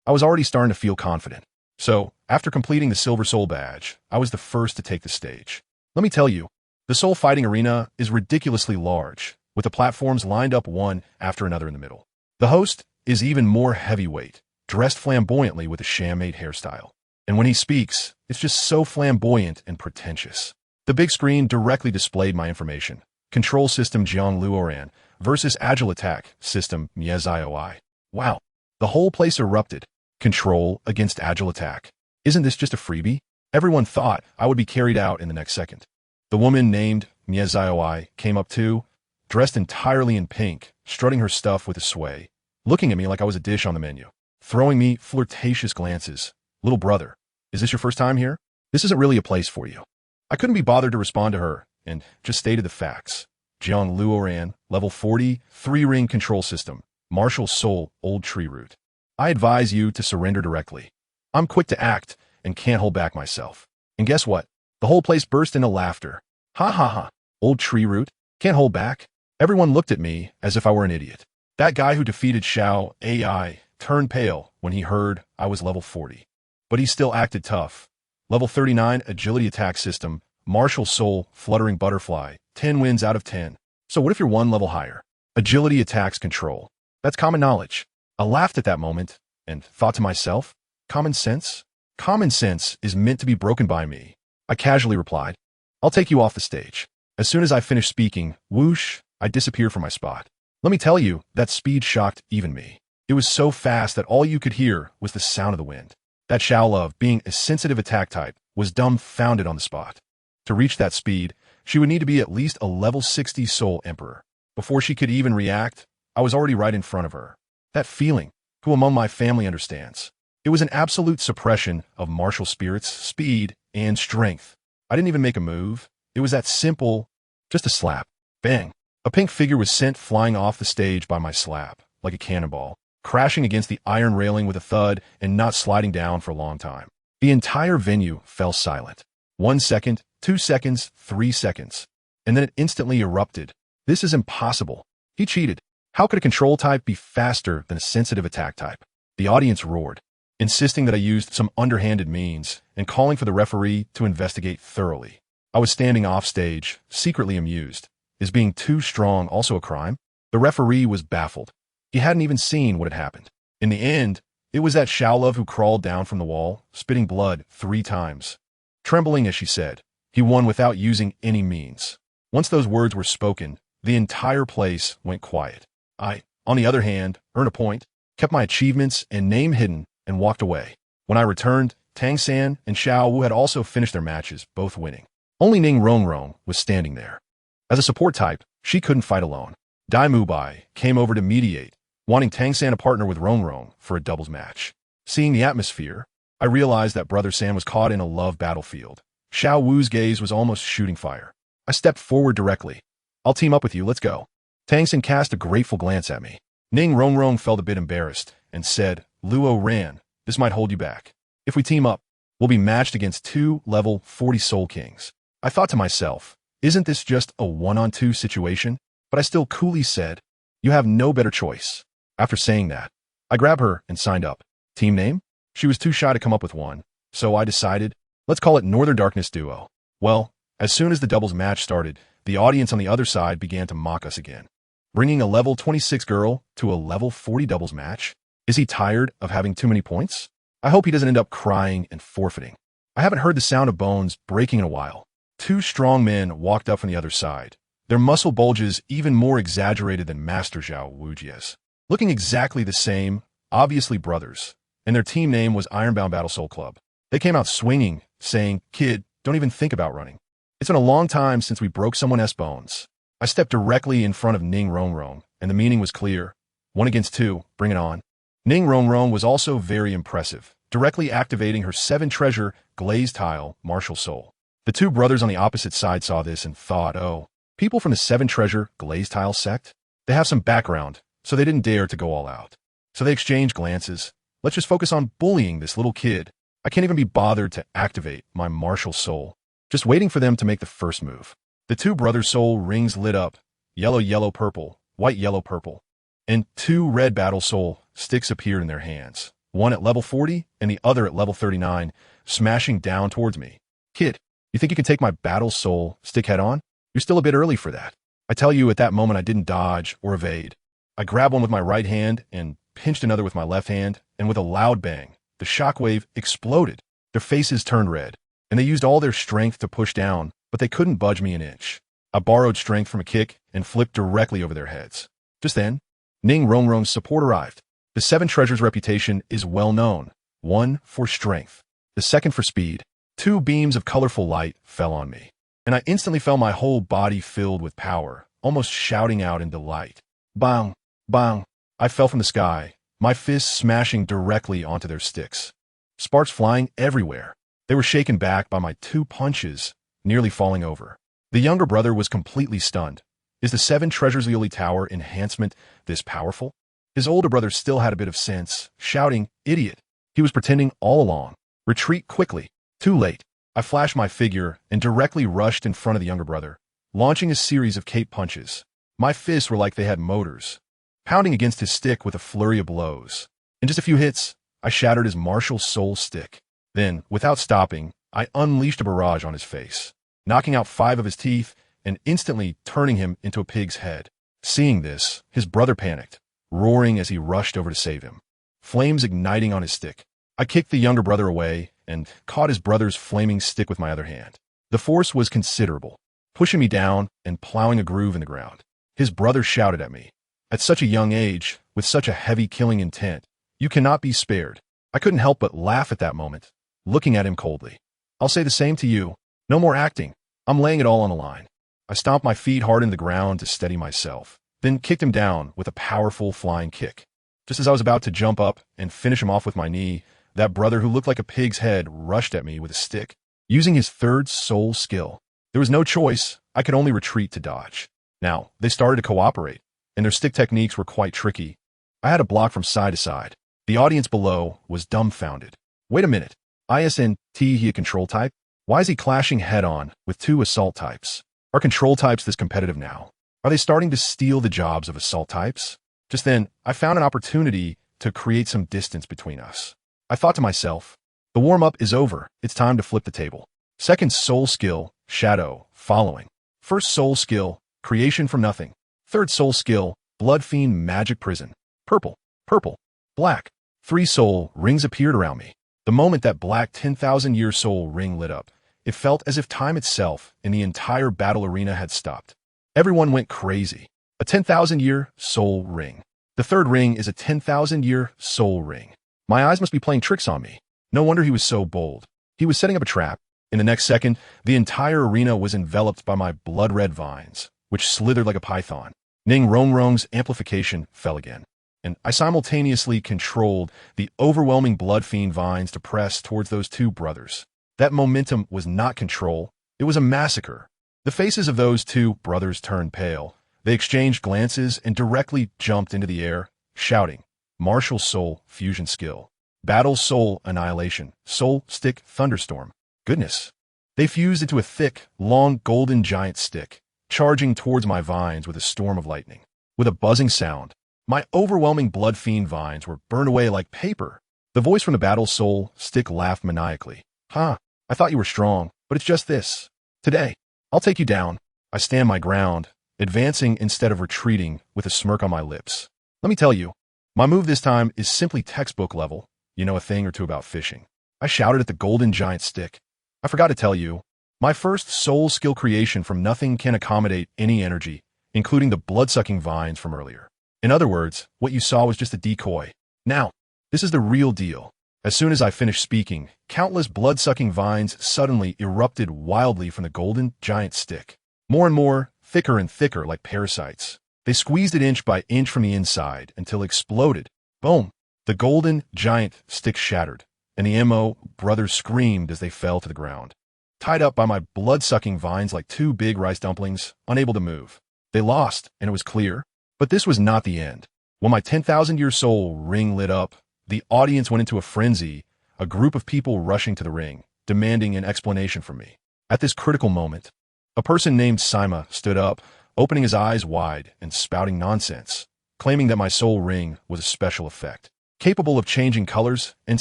I was already starting to feel confident. So, after completing the Silver Soul badge, I was the first to take the stage. Let me tell you, the Soul Fighting Arena is ridiculously large, with the platforms lined up one after another in the middle. The host is even more heavyweight, dressed flamboyantly with a sham-made hairstyle. And when he speaks, it's just so flamboyant and pretentious. The big screen directly displayed my information. Control system Jiang Luoran versus agile attack system Miezioi. Wow, the whole place erupted. Control against agile attack. Isn't this just a freebie? Everyone thought I would be carried out in the next second. The woman named Miezioi came up too, dressed entirely in pink, strutting her stuff with a sway, looking at me like I was a dish on the menu, throwing me flirtatious glances. Little brother, is this your first time here? This isn't really a place for you. I couldn't be bothered to respond to her, and just stated the facts. Jiang Luoran, level 40, 3-ring control system, martial soul, old tree root. I advise you to surrender directly. I'm quick to act and can't hold back myself. And guess what? The whole place burst into laughter. Ha ha ha. Old tree root? Can't hold back? Everyone looked at me as if I were an idiot. That guy who defeated Xiao AI turned pale when he heard I was level 40. But he still acted tough. Level 39 agility attack system, martial soul, fluttering butterfly, 10 wins out of 10. So what if you're 1 level higher? Agility attacks control. That's common knowledge. I laughed at that moment and thought to myself, common sense? Common sense is meant to be broken by me. I casually replied, I'll take you off the stage. As soon as I finished speaking, whoosh, I disappeared from my spot. Let me tell you, that speed shocked even me. It was so fast that all you could hear was the sound of the wind. That Xiao Love, being a sensitive attack type, was dumbfounded on the spot. To reach that speed, she would need to be at least a level 60 Soul Emperor. Before she could even react, I was already right in front of her. That feeling, who among my family understands? It was an absolute suppression of martial spirits, speed, and strength. I didn't even make a move. It was that simple, just a slap. Bang! A pink figure was sent flying off the stage by my slap, like a cannonball, crashing against the iron railing with a thud and not sliding down for a long time. The entire venue fell silent. 1 second, 2 seconds, 3 seconds. And then it instantly erupted. This is impossible. He cheated. How could a control type be faster than a sensitive attack type? The audience roared, insisting that I used some underhanded means and calling for the referee to investigate thoroughly. I was standing off stage, secretly amused. Is being too strong also a crime? The referee was baffled. He hadn't even seen what had happened. In the end, it was that Xiaolove who crawled down from the wall, spitting blood 3 times. Trembling as she said, he won without using any means. Once those words were spoken, the entire place went quiet. I, on the other hand, earned a point, kept my achievements and name hidden, and walked away. When I returned, Tang San and Xiao Wu had also finished their matches, both winning. Only Ning Rongrong was standing there. As a support type, she couldn't fight alone. Dai Mubai came over to mediate, wanting Tang San to partner with Rongrong for a doubles match. Seeing the atmosphere, I realized that Brother San was caught in a love battlefield. Xiao Wu's gaze was almost shooting fire. I stepped forward directly. I'll team up with you, let's go. Tang San cast a grateful glance at me. Ning Rongrong felt a bit embarrassed and said, Luoran, this might hold you back. If we team up, we'll be matched against 2 level 40 Soul Kings. I thought to myself, isn't this just a 1-on-2 situation? But I still coolly said, you have no better choice. After saying that, I grabbed her and signed up. Team name? She was too shy to come up with one, so I decided, let's call it Northern Darkness Duo. Well, as soon as the doubles match started, the audience on the other side began to mock us again. bringing a level 26 girl to a level 40 doubles match? Is he tired of having too many points? I hope he doesn't end up crying and forfeiting. I haven't heard the sound of bones breaking in a while. Two strong men walked up from the other side, their muscle bulges even more exaggerated than Master Zhao Wujia's. Looking exactly the same, obviously brothers, and their team name was Ironbound Battle Soul Club. They came out swinging, saying, "Kid, don't even think about running. It's been a long time since we broke someone's bones." I stepped directly in front of Ning Rongrong, and the meaning was clear. 1 against 2, bring it on. Ning Rongrong was also very impressive, directly activating her 7-treasure glazed tile martial soul. The two brothers on the opposite side saw this and thought, oh, people from the 7-treasure glazed tile sect? They have some background, so they didn't dare to go all out. So they exchanged glances. Let's just focus on bullying this little kid. I can't even be bothered to activate my martial soul. Just waiting for them to make the first move. The two brothers' soul rings lit up. Yellow, yellow, purple, white, yellow, purple. And 2 red battle soul sticks appeared in their hands. One at level 40 and the other at level 39, smashing down towards me. Kid, you think you can take my battle soul stick head on? You're still a bit early for that. I tell you, at that moment I didn't dodge or evade. I grabbed one with my right hand and pinched another with my left hand, and with a loud bang, the shockwave exploded. Their faces turned red, and they used all their strength to push down, but they couldn't budge me an inch. I borrowed strength from a kick and flipped directly over their heads. Just then, Ning Rongrong's support arrived. The 7 treasures reputation is well known. 1 for strength, the 2nd for speed. 2 beams of colorful light fell on me, and I instantly felt my whole body filled with power, almost shouting out in delight. Bang! Bang! I fell from the sky, my fists smashing directly onto their sticks. Sparks flying everywhere. They were shaken back by my 2 punches, nearly falling over. The younger brother was completely stunned. Is the 7 treasures Liuli Tower enhancement this powerful? His older brother still had a bit of sense, shouting, "Idiot!" He was pretending all along. Retreat quickly. Too late. I flashed my figure and directly rushed in front of the younger brother, launching a series of cape punches. My fists were like they had motors, pounding against his stick with a flurry of blows. In just a few hits, I shattered his martial soul stick. Then, without stopping, I unleashed a barrage on his face, knocking out 5 of his teeth and instantly turning him into a pig's head. Seeing this, his brother panicked, roaring as he rushed over to save him. Flames igniting on his stick. I kicked the younger brother away and caught his brother's flaming stick with my other hand. The force was considerable, pushing me down and plowing a groove in the ground. His brother shouted at me. At such a young age, with such a heavy killing intent, you cannot be spared. I couldn't help but laugh at that moment, looking at him coldly. I'll say the same to you. No more acting. I'm laying it all on the line. I stomped my feet hard into the ground to steady myself, then kicked him down with a powerful flying kick. Just as I was about to jump up and finish him off with my knee, that brother who looked like a pig's head rushed at me with a stick, using his 3rd soul skill. There was no choice. I could only retreat to dodge. Now, they started to cooperate, and their stick techniques were quite tricky. I had to block from side to side. The audience below was dumbfounded. Wait a minute. ISNT, he a control type? Why is he clashing head-on with 2 assault types? Are control types this competitive now? Are they starting to steal the jobs of assault types? Just then, I found an opportunity to create some distance between us. I thought to myself, the warm-up is over. It's time to flip the table. 2nd soul skill, shadow, following. 1st soul skill, creation from nothing. 3rd soul skill, blood fiend magic prison. Purple, purple, black. 3 soul rings appeared around me. The moment that black 10,000-year soul ring lit up, it felt as if time itself in the entire battle arena had stopped. Everyone went crazy. A 10,000-year soul ring. The 3rd ring is a 10,000-year soul ring. My eyes must be playing tricks on me. No wonder he was so bold. He was setting up a trap. In the next second, the entire arena was enveloped by my blood-red vines, which slithered like a python. Ning Rongrong's amplification fell again, and I simultaneously controlled the overwhelming blood fiend vines to press towards those 2 brothers. That momentum was not control, it was a massacre. The faces of those 2 brothers turned pale. They exchanged glances and directly jumped into the air, shouting, Martial Soul Fusion Skill. Battle Soul Annihilation. Soul Stick Thunderstorm. Goodness. They fused into a thick, long golden giant stick, charging towards my vines with a storm of lightning. With a buzzing sound, my overwhelming blood fiend vines were burned away like paper. The voice from the Battle Soul Stick laughed maniacally. Huh, I thought you were strong, but it's just this. Today, I'll take you down. I stand my ground, advancing instead of retreating with a smirk on my lips. Let me tell you, my move this time is simply textbook level. You know a thing or two about fishing. I shouted at the golden giant stick. I forgot to tell you, my first soul skill creation from nothing can accommodate any energy, including the blood-sucking vines from earlier. In other words, what you saw was just a decoy. Now, this is the real deal. As soon as I finished speaking, countless blood-sucking vines suddenly erupted wildly from the golden giant stick. More and more, thicker and thicker like parasites. They squeezed it inch by inch from the inside until it exploded. Boom! The golden giant stick shattered, and the MO brothers screamed as they fell to the ground. Tied up by my blood-sucking vines like two big rice dumplings, unable to move. They lost, and it was clear. But this was not the end. When my 10,000-year soul ring lit up, the audience went into a frenzy, a group of people rushing to the ring, demanding an explanation from me. At this critical moment, a person named Sima stood up, opening his eyes wide and spouting nonsense, claiming that my soul ring was a special effect, capable of changing colors and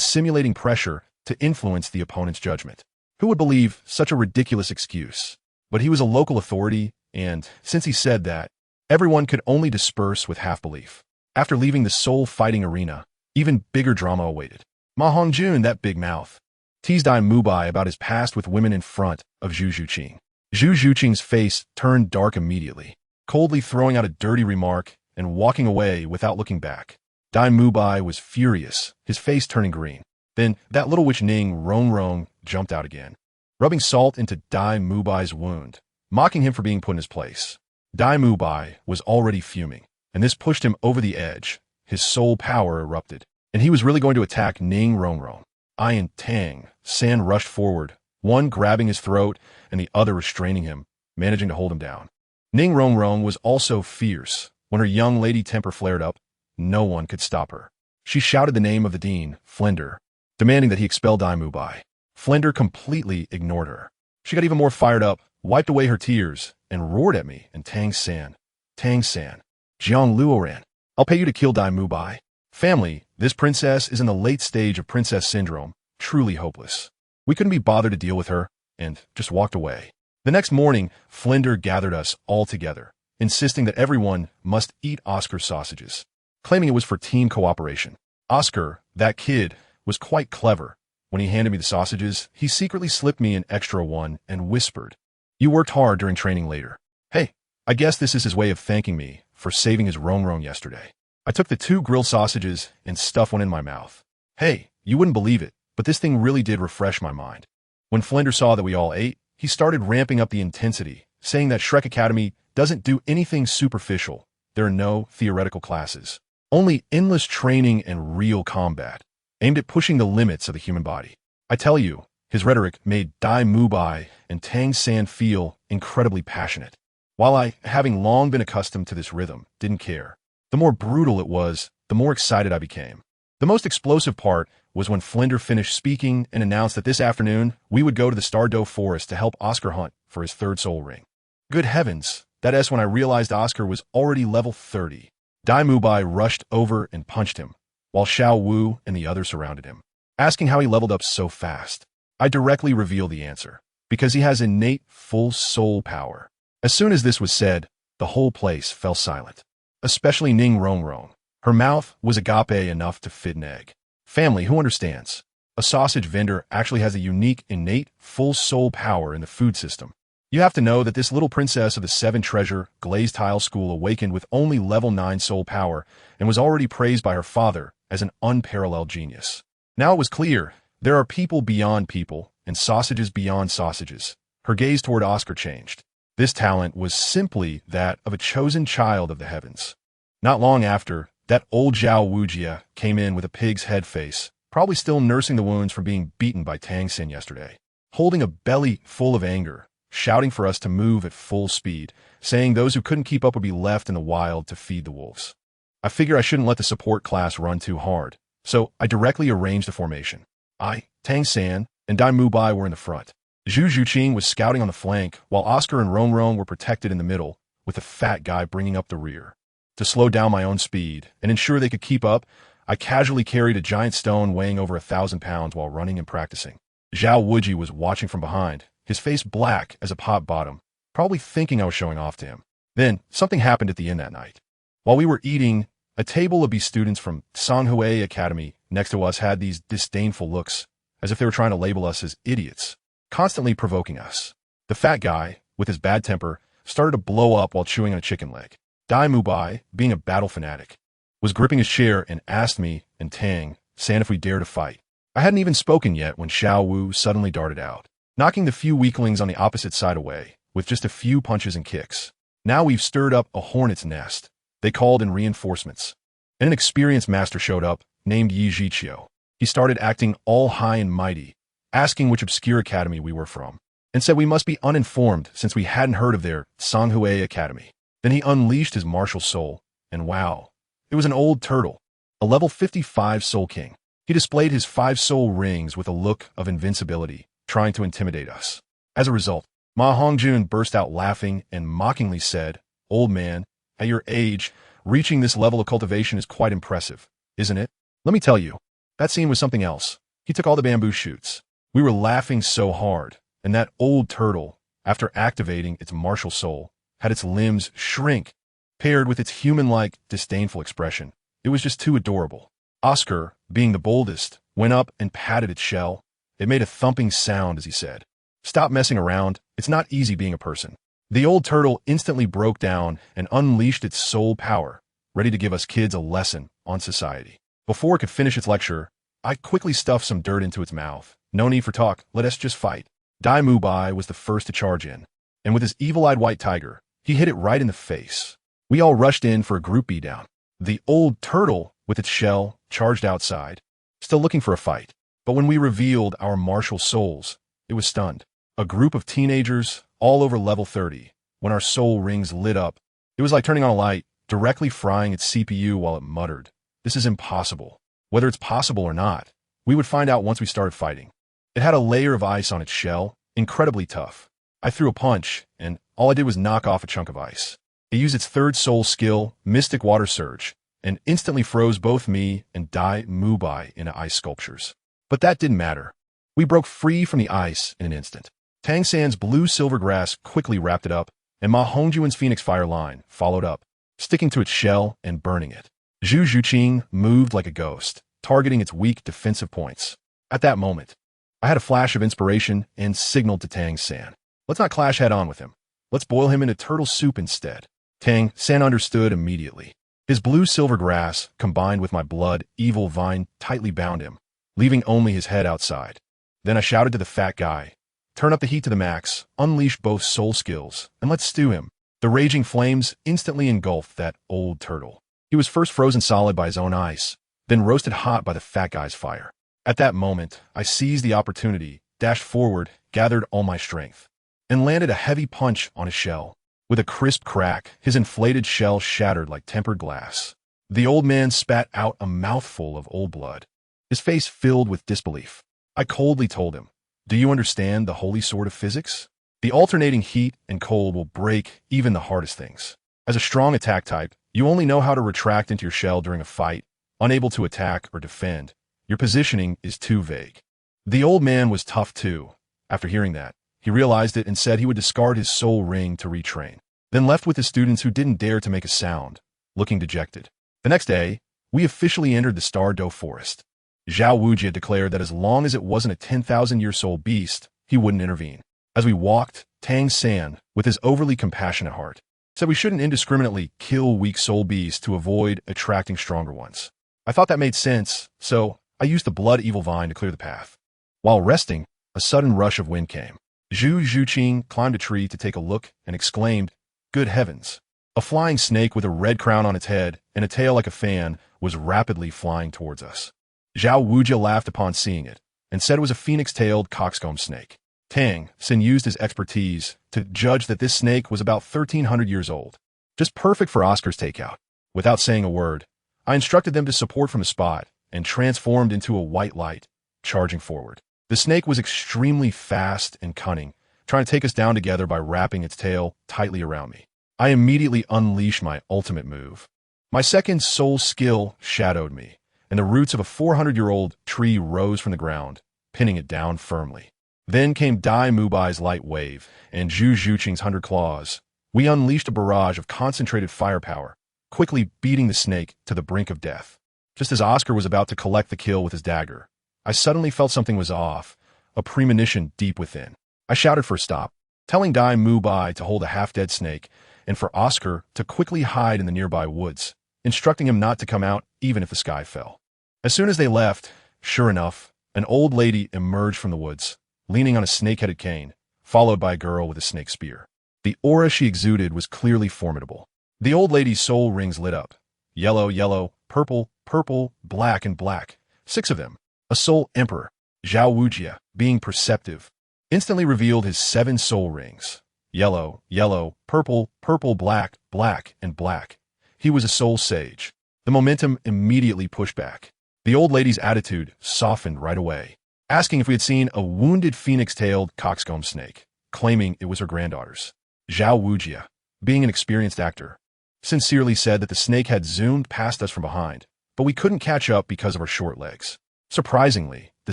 simulating pressure to influence the opponent's judgment. Who would believe such a ridiculous excuse? But he was a local authority, and since he said that, everyone could only disperse with half-belief. After leaving the soul-fighting arena, even bigger drama awaited. Ma Hongjun, that big mouth, teased Dai Mubai about his past with women in front of Zhu Zhuqing. Zhu Zhuqing's face turned dark immediately, coldly throwing out a dirty remark and walking away without looking back. Dai Mubai was furious, his face turning green. Then that little witch Ning Rongrong jumped out again, rubbing salt into Dai Mubai's wound, mocking him for being put in his place. Dai Mubai was already fuming, and this pushed him over the edge. His soul power erupted, and he was really going to attack Ning Rongrong. I and Tang San rushed forward, one grabbing his throat and the other restraining him, managing to hold him down. Ning Rongrong was also fierce. When her young lady temper flared up, no one could stop her. She shouted the name of the dean, Flender, demanding that he expel Dai Mubai. Flender completely ignored her. She got even more fired up, wiped away her tears, and roared at me and Tang San, Jiang Luoran, I'll pay you to kill Dai Mubai. Family, this princess is in the late stage of princess syndrome, truly hopeless. We couldn't be bothered to deal with her, and just walked away. The next morning, Flender gathered us all together, insisting that everyone must eat Oscar's sausages, claiming it was for team cooperation. Oscar, that kid, was quite clever. When he handed me the sausages, he secretly slipped me an extra one and whispered, "You worked hard during training later." Hey, I guess this is his way of thanking me for saving his Rongrong yesterday. I took the 2 grilled sausages and stuffed one in my mouth. Hey, you wouldn't believe it, but this thing really did refresh my mind. When Flender saw that we all ate, he started ramping up the intensity, saying that Shrek Academy doesn't do anything superficial. There are no theoretical classes, only endless training and real combat, aimed at pushing the limits of the human body. I tell you, his rhetoric made Dai Mubai and Tang San feel incredibly passionate. While I, having long been accustomed to this rhythm, didn't care, the more brutal it was, the more excited I became. The most explosive part was when Flender finished speaking and announced that this afternoon we would go to the Stardow Forest to help Oscar hunt for his 3rd soul ring. Good heavens, that is when I realized Oscar was already level 30. Dai Mubai rushed over and punched him, while Xiao Wu and the others surrounded him, asking how he leveled up so fast. I directly revealed the answer, because he has innate full soul power. As soon as this was said, the whole place fell silent, especially Ning Rongrong. Her mouth was agape enough to fit an egg. Family, who understands? A sausage vendor actually has a unique, innate, full soul power in the food system. You have to know that this little princess of the 7 treasure glazed tile school awakened with only level 9 soul power and was already praised by her father as an unparalleled genius. Now it was clear, there are people beyond people and sausages beyond sausages. Her gaze toward Oscar changed. This talent was simply that of a chosen child of the heavens. Not long after, that old Zhao Wujia came in with a pig's head face, probably still nursing the wounds from being beaten by Tang Sin yesterday, holding a belly full of anger, shouting for us to move at full speed, saying those who couldn't keep up would be left in the wild to feed the wolves. I figure I shouldn't let the support class run too hard, so I directly arranged the formation. I, Tang San, and Dai Mubai were in the front. Zhu Zhuqing was scouting on the flank, while Oscar and Rongrong were protected in the middle, with the fat guy bringing up the rear. To slow down my own speed and ensure they could keep up, I casually carried a giant stone weighing over 1,000 pounds while running and practicing. Zhao Wuji was watching from behind, his face black as a pot bottom, probably thinking I was showing off to him. Then, something happened at the inn that night. While we were eating, a table of B students from Songhui Academy next to us had these disdainful looks, as if they were trying to label us as idiots, constantly provoking us. The fat guy, with his bad temper, started to blow up while chewing on a chicken leg. Dai Mubai, being a battle fanatic, was gripping his chair and asked me and Tang San if we dared to fight. I hadn't even spoken yet when Xiao Wu suddenly darted out, knocking the few weaklings on the opposite side away, with just a few punches and kicks. Now we've stirred up a hornet's nest. They called in reinforcements. And an experienced master showed up, named Yi Zhiqiu. He started acting all high and mighty, asking which obscure academy we were from, and said we must be uninformed since we hadn't heard of their Songhui Academy. Then he unleashed his martial soul, and wow, it was an old turtle, a level 55 soul king. He displayed his 5 soul rings with a look of invincibility, trying to intimidate us. As a result, Ma Hongjun burst out laughing and mockingly said, "Old man, at your age, reaching this level of cultivation is quite impressive, isn't it? Let me tell you, that scene was something else. He took all the bamboo shoots. We were laughing so hard, and that old turtle, after activating its martial soul, had its limbs shrink, paired with its human-like, disdainful expression. It was just too adorable. Oscar, being the boldest, went up and patted its shell. It made a thumping sound as he said, 'Stop messing around. It's not easy being a person.' The old turtle instantly broke down and unleashed its soul power, ready to give us kids a lesson on society. Before it could finish its lecture, I quickly stuffed some dirt into its mouth. No need for talk, let us just fight. Dai Mubai was the first to charge in, and with his evil-eyed white tiger, he hit it right in the face. We all rushed in for a group beatdown. The old turtle, with its shell, charged outside, still looking for a fight. But when we revealed our martial souls, it was stunned. A group of teenagers, all over level 30, when our soul rings lit up, it was like turning on a light, directly frying its CPU while it muttered, 'This is impossible.' Whether it's possible or not, we would find out once we started fighting. It had a layer of ice on its shell, incredibly tough. I threw a punch, and all I did was knock off a chunk of ice. It used its 3rd soul skill, Mystic Water Surge, and instantly froze both me and Dai Mubai into ice sculptures. But that didn't matter. We broke free from the ice in an instant. Tang San's blue silver grass quickly wrapped it up, and Ma Hongjuan's Phoenix Fire line followed up, sticking to its shell and burning it. Zhu Zhuqing moved like a ghost, targeting its weak defensive points. At that moment, I had a flash of inspiration and signaled to Tang San, "Let's not clash head-on with him. Let's boil him into turtle soup instead." Tang San understood immediately. His blue-silver grass, combined with my blood, evil vine, tightly bound him, leaving only his head outside. Then I shouted to the fat guy, "Turn up the heat to the max, unleash both soul skills, and let's stew him." The raging flames instantly engulfed that old turtle. He was first frozen solid by his own ice, then roasted hot by the fat guy's fire. At that moment, I seized the opportunity, dashed forward, gathered all my strength, and landed a heavy punch on his shell. With a crisp crack, his inflated shell shattered like tempered glass. The old man spat out a mouthful of old blood, his face filled with disbelief. I coldly told him, "Do you understand the holy sword of physics? The alternating heat and cold will break even the hardest things. As a strong attack type, you only know how to retract into your shell during a fight, unable to attack or defend. Your positioning is too vague." The old man was tough too. After hearing that, he realized it and said he would discard his soul ring to retrain, then left with his students who didn't dare to make a sound, looking dejected. The next day, we officially entered the Star Dough Forest. Zhao Wujia declared that as long as it wasn't a 10,000-year-soul beast, he wouldn't intervene. As we walked, Tang San, with his overly compassionate heart, said we shouldn't indiscriminately kill weak soul beasts to avoid attracting stronger ones. I thought that made sense, so I used the blood evil vine to clear the path. While resting, a sudden rush of wind came. Zhu Zhuqing climbed a tree to take a look and exclaimed, "Good heavens!" A flying snake with a red crown on its head and a tail like a fan was rapidly flying towards us. Zhao Wujia laughed upon seeing it and said it was a phoenix-tailed coxcomb snake. Tang Sin used his expertise to judge that this snake was about 1,300 years old, just perfect for Oscar's takeout. Without saying a word, I instructed them to support from a spot and transformed into a white light, charging forward. The snake was extremely fast and cunning, trying to take us down together by wrapping its tail tightly around me. I immediately unleashed my ultimate move. My second soul skill shadowed me, and the roots of a 400-year-old tree rose from the ground, pinning it down firmly. Then came Dai Mubai's light wave and Zhu Zhuqing's 100 claws, We unleashed a barrage of concentrated firepower, quickly beating the snake to the brink of death. Just as Oscar was about to collect the kill with his dagger, I suddenly felt something was off, a premonition deep within. I shouted for a stop, telling Dai Mu Bai to hold a half-dead snake and for Oscar to quickly hide in the nearby woods, instructing him not to come out even if the sky fell. As soon as they left, sure enough, an old lady emerged from the woods, leaning on a snake-headed cane, followed by a girl with a snake spear. The aura she exuded was clearly formidable. The old lady's soul rings lit up. Yellow, yellow, purple, purple, black, and black. 6 of them. A soul emperor, Zhao Wujia, being perceptive, instantly revealed his 7 soul rings. Yellow, yellow, purple, purple, black, black, and black. He was a soul sage. The momentum immediately pushed back. The old lady's attitude softened right away, asking if we had seen a wounded phoenix-tailed coxcomb snake, claiming it was her granddaughter's. Zhao Wujia, being an experienced actor, sincerely said that the snake had zoomed past us from behind, but we couldn't catch up because of our short legs. Surprisingly, the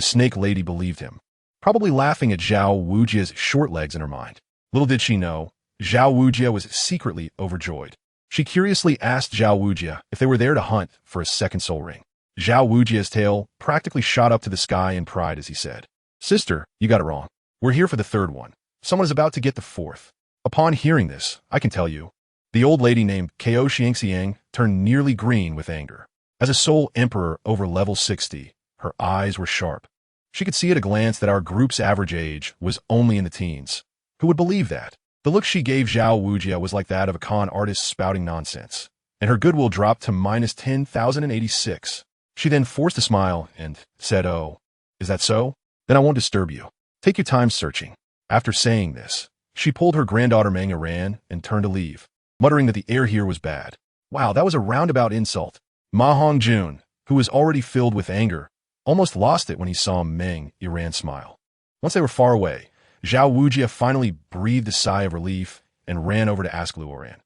snake lady believed him, probably laughing at Zhao Wujia's short legs in her mind. Little did she know, Zhao Wujia was secretly overjoyed. She curiously asked Zhao Wujia if they were there to hunt for a second soul ring. Zhao Wujia's tail practically shot up to the sky in pride as he said, "Sister, you got it wrong. We're here for the 3rd one. Someone is about to get the 4th. Upon hearing this, I can tell you, the old lady named Ko Xiangxiang turned nearly green with anger. As a soul emperor over level 60, her eyes were sharp. She could see at a glance that our group's average age was only in the teens. Who would believe that? The look she gave Zhao Wujia was like that of a con artist spouting nonsense, and her goodwill dropped to minus 10,086. She then forced a smile and said, "Oh, is that so? Then I won't disturb you. Take your time searching." After saying this, she pulled her granddaughter Meng Aran and turned to leave, muttering that the air here was bad. Wow, that was a roundabout insult. Ma Hongjun, who was already filled with anger, almost lost it when he saw Meng Aran smile. Once they were far away, Zhao Wujia finally breathed a sigh of relief and ran over to ask Luoran,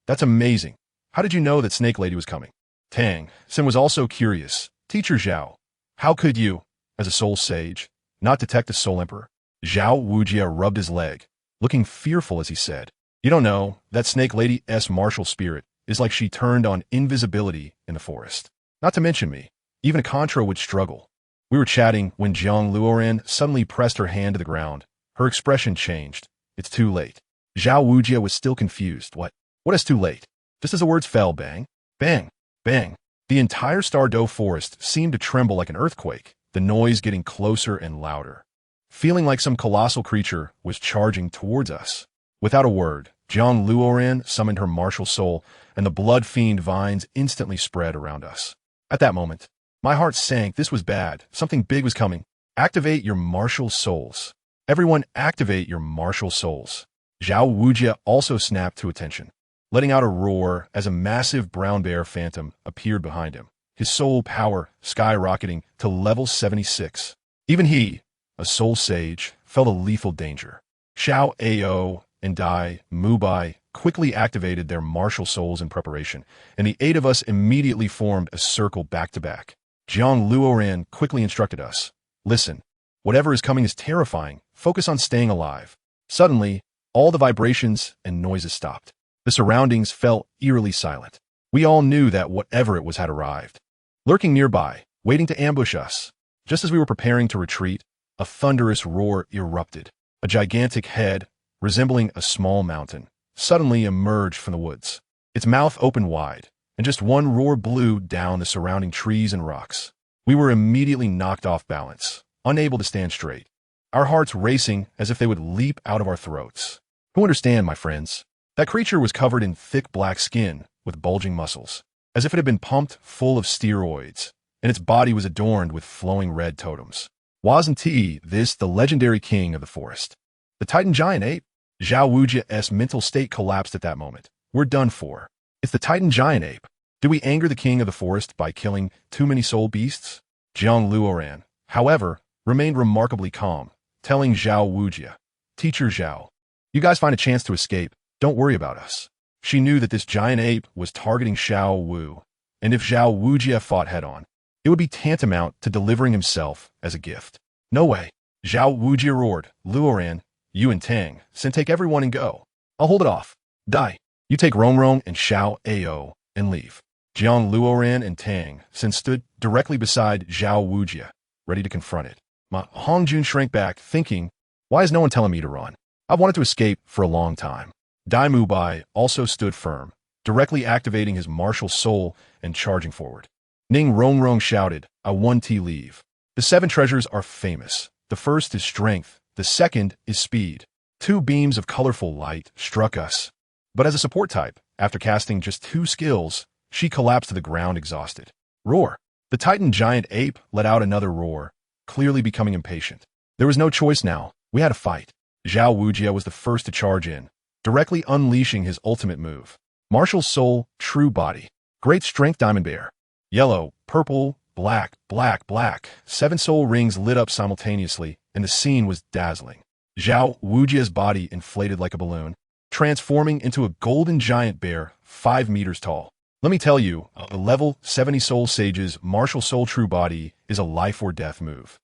"That's amazing. How did you know that Snake Lady was coming?" Tang Sin was also curious. "Teacher Zhao, how could you, as a soul sage, not detect the soul emperor?" Zhao Wujia rubbed his leg, looking fearful as he said, "You don't know, that Snake Lady's martial spirit is like she turned on invisibility in the forest. Not to mention me, even a Contra would struggle." We were chatting when JiangLuoran suddenly pressed her hand to the ground. Her expression changed. "It's too late." Zhao Wujia was still confused. What is too late?" Just as the words fell, bang, bang, bang. The entire Stardow forest seemed to tremble like an earthquake, the noise getting closer and louder, feeling like some colossal creature was charging towards us. Without a word, JiangLuoran summoned her martial soul, and the blood fiend vines instantly spread around us. At that moment, my heart sank. This was bad. Something big was coming. Activate your martial souls. Everyone activate your martial souls. Zhao Wujia also snapped to attention, letting out a roar as a massive brown bear phantom appeared behind him, his soul power skyrocketing to level 76. Even he, a soul sage, felt a lethal danger. Xiao Ao and Dai Mu Bai quickly activated their martial souls in preparation, and the 8 of us immediately formed a circle back-to-back. Jiang Luoran quickly instructed us, "Listen, whatever is coming is terrifying. Focus on staying alive." Suddenly, all the vibrations and noises stopped. The surroundings fell eerily silent. We all knew that whatever it was had arrived, lurking nearby, waiting to ambush us. Just as we were preparing to retreat, a thunderous roar erupted. A gigantic head, resembling a small mountain, suddenly emerged from the woods. Its mouth opened wide, and just one roar blew down the surrounding trees and rocks. We were immediately knocked off balance, unable to stand straight, our hearts racing as if they would leap out of our throats. Who understand, my friends? That creature was covered in thick black skin with bulging muscles, as if it had been pumped full of steroids, and its body was adorned with flowing red totems. Wasn't this the legendary king of the forest? The Titan Giant Ape? Zhao Wujia's mental state collapsed at that moment. We're done for. It's the Titan Giant Ape. Did we anger the king of the forest by killing too many soul beasts? Jiang Luoran, however, remained remarkably calm, telling Zhao Wujia, "Teacher Zhao, you guys find a chance to escape. Don't worry about us." She knew that this giant ape was targeting Xiao Wu, and if Zhao Wujia fought head-on, it would be tantamount to delivering himself as a gift. "No way." Zhao Wujia roared, "Luoran, you and Tang, Sin, take everyone and go. I'll hold it off." Die. You take Rongrong and Xiao Ao and leave. Jiang Luoran and Tang Sen stood directly beside Zhao Wujia, ready to confront it. Ma Hongjun shrank back, thinking, why is no one telling me to run? I've wanted to escape for a long time. Dai Mubai also stood firm, directly activating his martial soul and charging forward. Ning Rongrong shouted, I want to leave. The 7 treasures are famous. The first is strength. The second is speed. 2 beams of colorful light struck us. But as a support type, after casting just 2 skills, she collapsed to the ground exhausted. Roar. The Titan giant ape let out another roar, clearly becoming impatient. There was no choice now. We had to fight. Zhao Wujia was the first to charge in, directly unleashing his ultimate move. Martial Soul, True Body. Great Strength Diamond Bear. Yellow, purple, black, black, black. 7 soul rings lit up simultaneously, and the scene was dazzling. Zhao Wujia's body inflated like a balloon, transforming into a golden giant bear 5 meters tall. Let me tell you, the level 70 Soul Sage's Martial Soul True Body is a life or death move,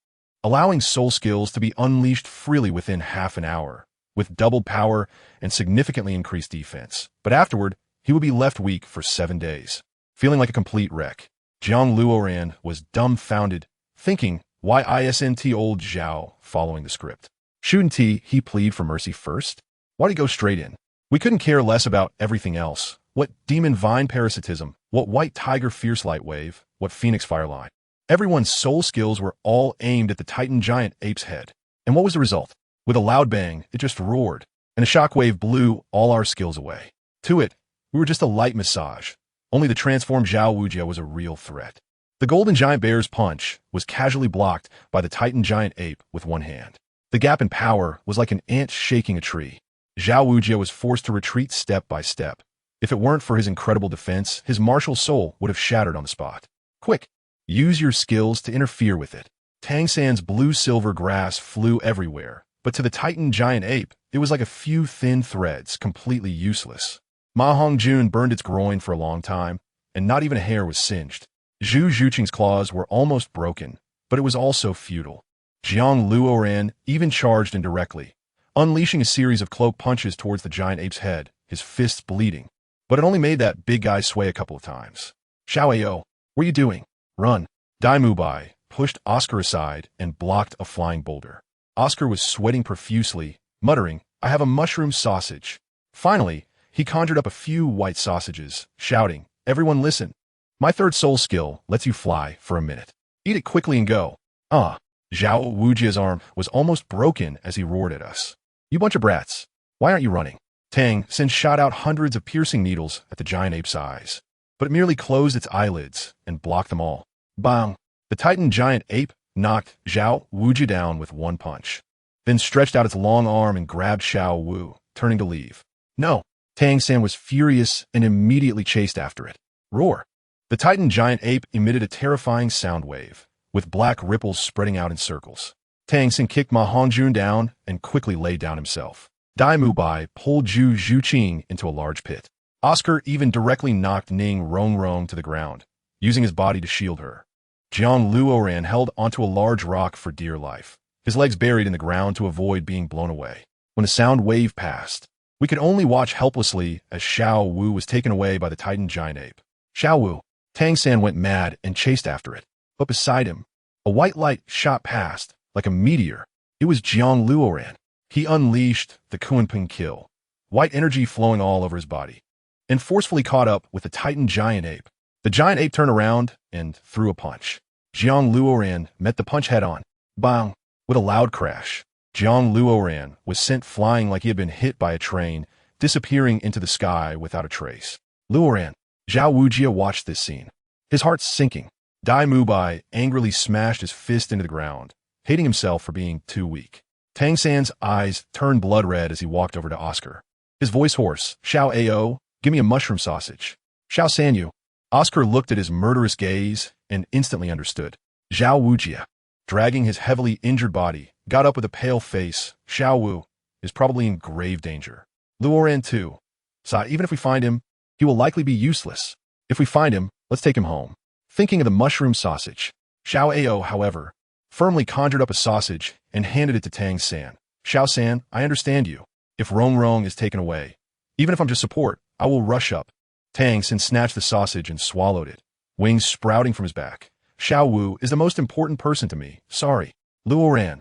allowing soul skills to be unleashed freely within half an hour, with doubled power and significantly increased defense. But afterward, he would be left weak for 7 days, feeling like a complete wreck. Jiang Luoran was dumbfounded, thinking, why isn't old Zhao following the script? Shouldn't he plead for mercy first? Why'd he go straight in? We couldn't care less about everything else. What Demon Vine Parasitism, what White Tiger Fierce Light Wave, what Phoenix Fireline. Everyone's soul skills were all aimed at the Titan giant ape's head. And what was the result? With a loud bang, it just roared, and a shockwave blew all our skills away. To it, we were just a light massage. Only the transformed Zhao Wujia was a real threat. The golden giant bear's punch was casually blocked by the Titan giant ape with one hand. The gap in power was like an ant shaking a tree. Zhao Wujia was forced to retreat step by step. If it weren't for his incredible defense, his martial soul would have shattered on the spot. Quick, use your skills to interfere with it. Tang San's blue-silver grass flew everywhere, but to the Titan giant ape, it was like a few thin threads, completely useless. Ma Hongjun burned its groin for a long time, and not even a hair was singed. Zhu Zhuqing's claws were almost broken, but it was also futile. Jiang Luoran even charged indirectly, unleashing a series of cloak punches towards the giant ape's head, his fists bleeding. But it only made that big guy sway a couple of times. Xiao Ao, what are you doing? Run. Dai Mubai pushed Oscar aside and blocked a flying boulder. Oscar was sweating profusely, muttering, I have a mushroom sausage. Finally, he conjured up a few white sausages, shouting, everyone listen. My 3rd soul skill lets you fly for a minute. Eat it quickly and go. Zhao Wujia's arm was almost broken as he roared at us. You bunch of brats. Why aren't you running? Tang Sen shot out hundreds of piercing needles at the giant ape's eyes, but it merely closed its eyelids and blocked them all. Bang! The Titan giant ape knocked Zhao Wujia down with one punch, then stretched out its long arm and grabbed Xiao Wu, turning to leave. No! Tang San was furious and immediately chased after it. Roar! The Titan giant ape emitted a terrifying sound wave, with black ripples spreading out in circles. Tang San kicked Ma Hongjun down and quickly laid down himself. Dai Mubai pulled Zhu Zhuqing into a large pit. Oscar even directly knocked Ning Rongrong to the ground, using his body to shield her. Jiang Luoran held onto a large rock for dear life, his legs buried in the ground to avoid being blown away. When the sound wave passed, we could only watch helplessly as Xiao Wu was taken away by the Titan giant ape. Xiao Wu! Tang San went mad and chased after it, but beside him, a white light shot past, like a meteor. It was Jiang Luoran. He unleashed the Kunping kill, white energy flowing all over his body, and forcefully caught up with the Titan giant ape. The giant ape turned around and threw a punch. Jiang Luoran met the punch head-on. Bang! With a loud crash, Jiang Luoran was sent flying like he had been hit by a train, disappearing into the sky without a trace. Luoran! Zhao Wujia watched this scene, his heart sinking. Dai Mubai angrily smashed his fist into the ground, hating himself for being too weak. Tang San's eyes turned blood red as he walked over to Oscar. His voice hoarse, Xiao Ao, give me a mushroom sausage. Xiao Sanyu. Oscar looked at his murderous gaze and instantly understood. Zhao Wujia, dragging his heavily injured body, got up with a pale face. Xiao Wu is probably in grave danger. Luoran too. So even if we find him, he will likely be useless. If we find him, let's take him home. Thinking of the mushroom sausage, Xiao Ao, however, firmly conjured up a sausage and handed it to Tang San. Xiao San, I understand you. If Rongrong is taken away, Even if I'm just support, I will rush up. Tang Xin snatched the sausage and swallowed it, wings sprouting from his back. Xiao Wu is the most important person to me. Sorry. Luoran.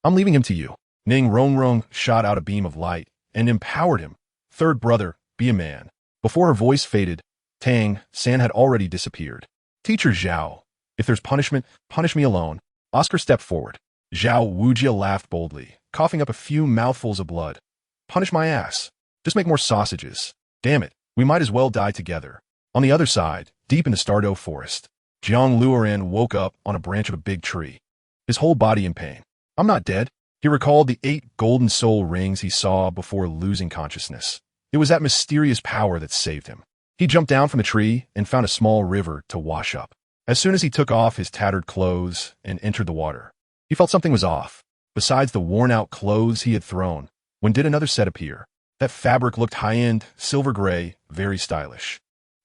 I'm leaving him to you. Ning Rongrong shot out a beam of light and empowered him. Third brother, be a man. Before her voice faded, Tang San had already disappeared. Teacher Zhao, if there's punishment, punish me alone. Oscar stepped forward. Zhao Wujia laughed boldly, coughing up a few mouthfuls of blood. Punish my ass. Just make more sausages. Damn it, we might as well die together. On the other side, deep in the Stardo forest, Jiang Luoran woke up on a branch of a big tree, his whole body in pain. I'm not dead. He recalled the 8 golden soul rings he saw before losing consciousness. It was that mysterious power that saved him. He jumped down from the tree and found a small river to wash up. As soon as he took off his tattered clothes and entered the water, he felt something was off. Besides the worn-out clothes he had thrown, when did another set appear? That fabric looked high-end, silver gray, very stylish.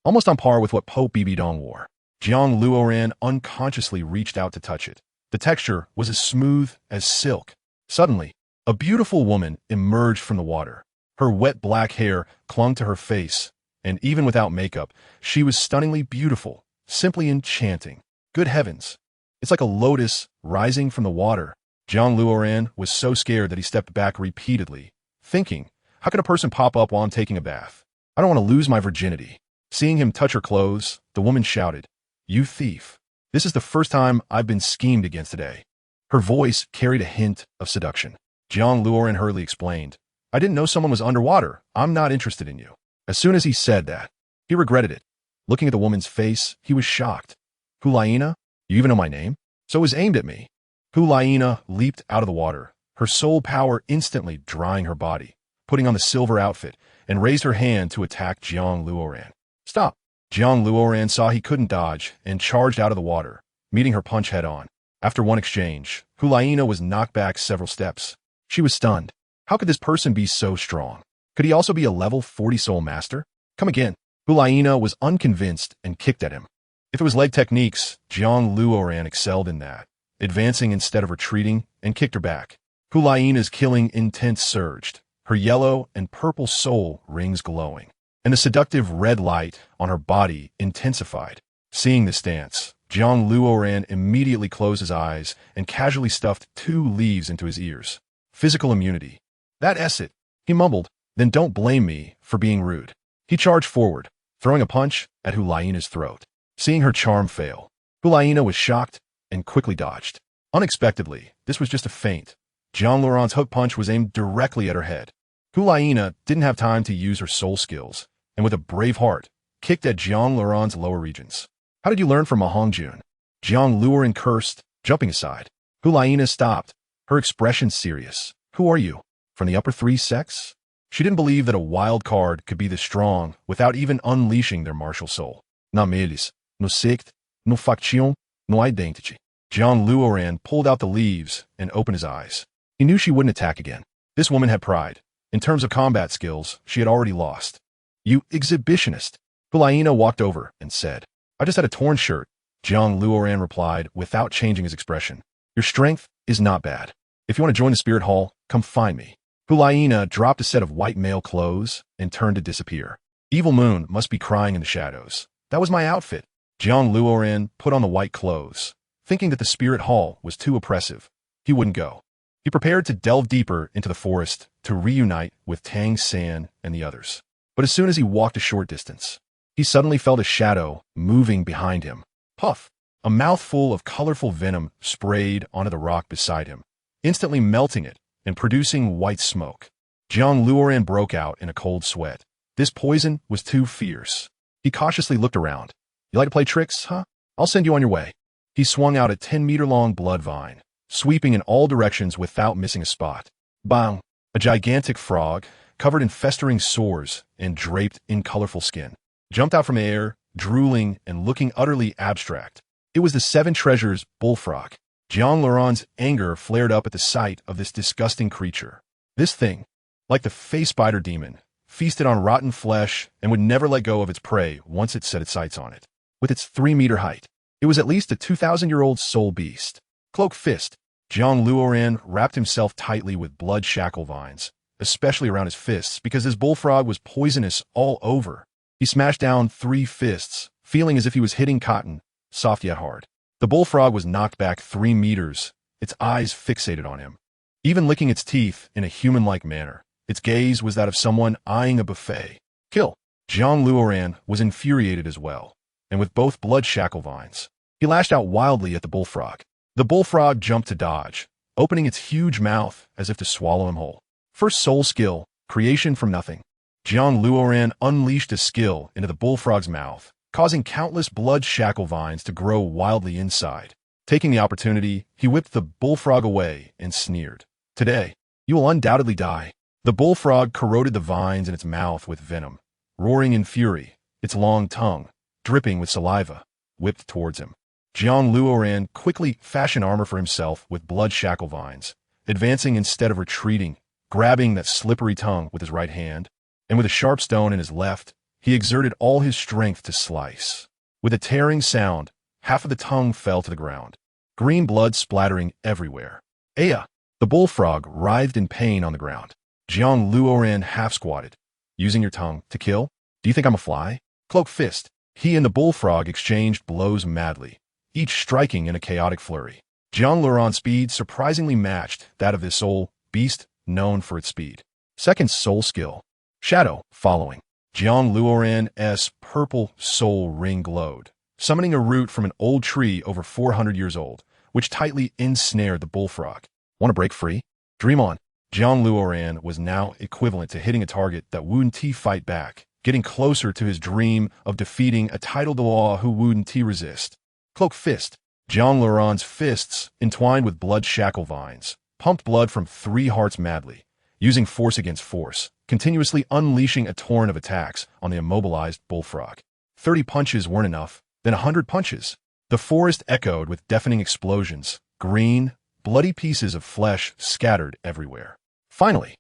Almost on par with what Pope Bibidong wore. Jiang Luoran unconsciously reached out to touch it. The texture was as smooth as silk. Suddenly, a beautiful woman emerged from the water. Her wet black hair clung to her face, and even without makeup, she was stunningly beautiful, simply enchanting. Good heavens. It's like a lotus rising from the water. Jiang Luoran was so scared that he stepped back repeatedly, thinking, how can a person pop up while I'm taking a bath? I don't want to lose my virginity. Seeing him touch her clothes, the woman shouted, You thief. This is the first time I've been schemed against today. Her voice carried a hint of seduction. Jiang Luoran hurriedly explained, I didn't know someone was underwater. I'm not interested in you. As soon as he said that, he regretted it. Looking at the woman's face, he was shocked. Hulaina? You even know my name? So it was aimed at me. Hulaina leaped out of the water, her soul power instantly drying her body, putting on the silver outfit, and raised her hand to attack Jiang Luoran. Stop. Jiang Luoran saw he couldn't dodge and charged out of the water, meeting her punch head-on. After one exchange, Hulaina was knocked back several steps. She was stunned. How could this person be so strong? Could he also be a level 40 soul master? Come again. Hulaina was unconvinced and kicked at him. If it was leg techniques, Jiang Luoran excelled in that, advancing instead of retreating, and kicked her back. Hulaina's killing intent surged, her yellow and purple soul rings glowing, and the seductive red light on her body intensified. Seeing this dance, Jiang Luoran immediately closed his eyes and casually stuffed 2 leaves into his ears. Physical immunity. That's it, he mumbled, then don't blame me for being rude. He charged forward, throwing a punch at Hulaina's throat. Seeing her charm fail, Hulaina was shocked and quickly dodged. Unexpectedly, this was just a feint. JiangLuoran's hook punch was aimed directly at her head. Hulaina didn't have time to use her soul skills, and with a brave heart, kicked at JiangLuoran's lower regions. How did you learn from Mahangjun? Jiang Luoran cursed, jumping aside. Hulaina stopped, her expression serious. Who are you? From the upper 3 sects? She didn't believe that a wild card could be this strong without even unleashing their martial soul. Não eles, no sect, no faction, no identity. Jiang Luoran pulled out the leaves and opened his eyes. He knew she wouldn't attack again. This woman had pride. In terms of combat skills, she had already lost. You exhibitionist. Hulaina walked over and said, I just had a torn shirt. Jiang Luoran replied without changing his expression. Your strength is not bad. If you want to join the spirit hall, come find me. Hulaina dropped a set of white male clothes and turned to disappear. Evil Moon must be crying in the shadows. That was my outfit. Jiang Luoran put on the white clothes, thinking that the spirit hall was too oppressive. He wouldn't go. He prepared to delve deeper into the forest to reunite with Tang San and the others. But as soon as he walked a short distance, he suddenly felt a shadow moving behind him. Puff! A mouthful of colorful venom sprayed onto the rock beside him, instantly melting it and producing white smoke. Jiang Luoran broke out in a cold sweat. This poison was too fierce. He cautiously looked around. You like to play tricks, huh? I'll send you on your way. He swung out a 10-meter-long blood vine, sweeping in all directions without missing a spot. Bang! A gigantic frog, covered in festering sores and draped in colorful skin, jumped out from the air, drooling and looking utterly abstract. It was the 7 Treasures bullfrog. JiangLuoran's anger flared up at the sight of this disgusting creature. This thing, like the face spider demon, feasted on rotten flesh and would never let go of its prey once it set its sights on it. With its 3-meter height, it was at least a 2,000-year-old soul beast. Cloak Fist. Jiang Luoran wrapped himself tightly with blood shackle vines especially around his fists, because this bullfrog was poisonous all over. He smashed down 3 fists, feeling as if he was hitting cotton, soft yet hard. The bullfrog was knocked back 3 meters, its eyes fixated on him, even licking its teeth in a human-like manner. Its gaze was that of someone eyeing a buffet. Kill. Jiang Luoran was infuriated as well, and with both blood shackle vines, he lashed out wildly at the bullfrog. The bullfrog jumped to dodge, opening its huge mouth as if to swallow him whole. First soul skill, creation from nothing. Jiang Luoran unleashed his skill into the bullfrog's mouth, causing countless blood shackle vines to grow wildly inside. Taking the opportunity, he whipped the bullfrog away and sneered. Today, you will undoubtedly die. The bullfrog corroded the vines in its mouth with venom, roaring in fury, its long tongue, dripping with saliva, whipped towards him. Jiang Luoran quickly fashioned armor for himself with blood shackle vines, advancing instead of retreating, grabbing that slippery tongue with his right hand, and with a sharp stone in his left, he exerted all his strength to slice. With a tearing sound, half of the tongue fell to the ground, green blood splattering everywhere. Aya! The bullfrog writhed in pain on the ground. Jiang Luoran half-squatted. Using your tongue to kill? Do you think I'm a fly? Cloak fist. He and the bullfrog exchanged blows madly, each striking in a chaotic flurry. Jiang Luoran's speed surprisingly matched that of this soul beast known for its speed. Second soul skill. Shadow, following. Jiang Luoran's purple soul ring glowed, summoning a root from an old tree over 400 years old, which tightly ensnared the bullfrog. Want to break free? Dream on. Jiang Luoran was now equivalent to hitting a target that wouldn't fight back, getting closer to his dream of defeating a Title Douluo who wouldn't resist. Cloak fist. Jiang Luoran's fists, entwined with blood shackle vines, pumped blood from 3 hearts madly, using force against force, continuously unleashing a torrent of attacks on the immobilized bullfrog. 30 punches weren't enough, then 100 punches. The forest echoed with deafening explosions, green, bloody pieces of flesh scattered everywhere. Finally,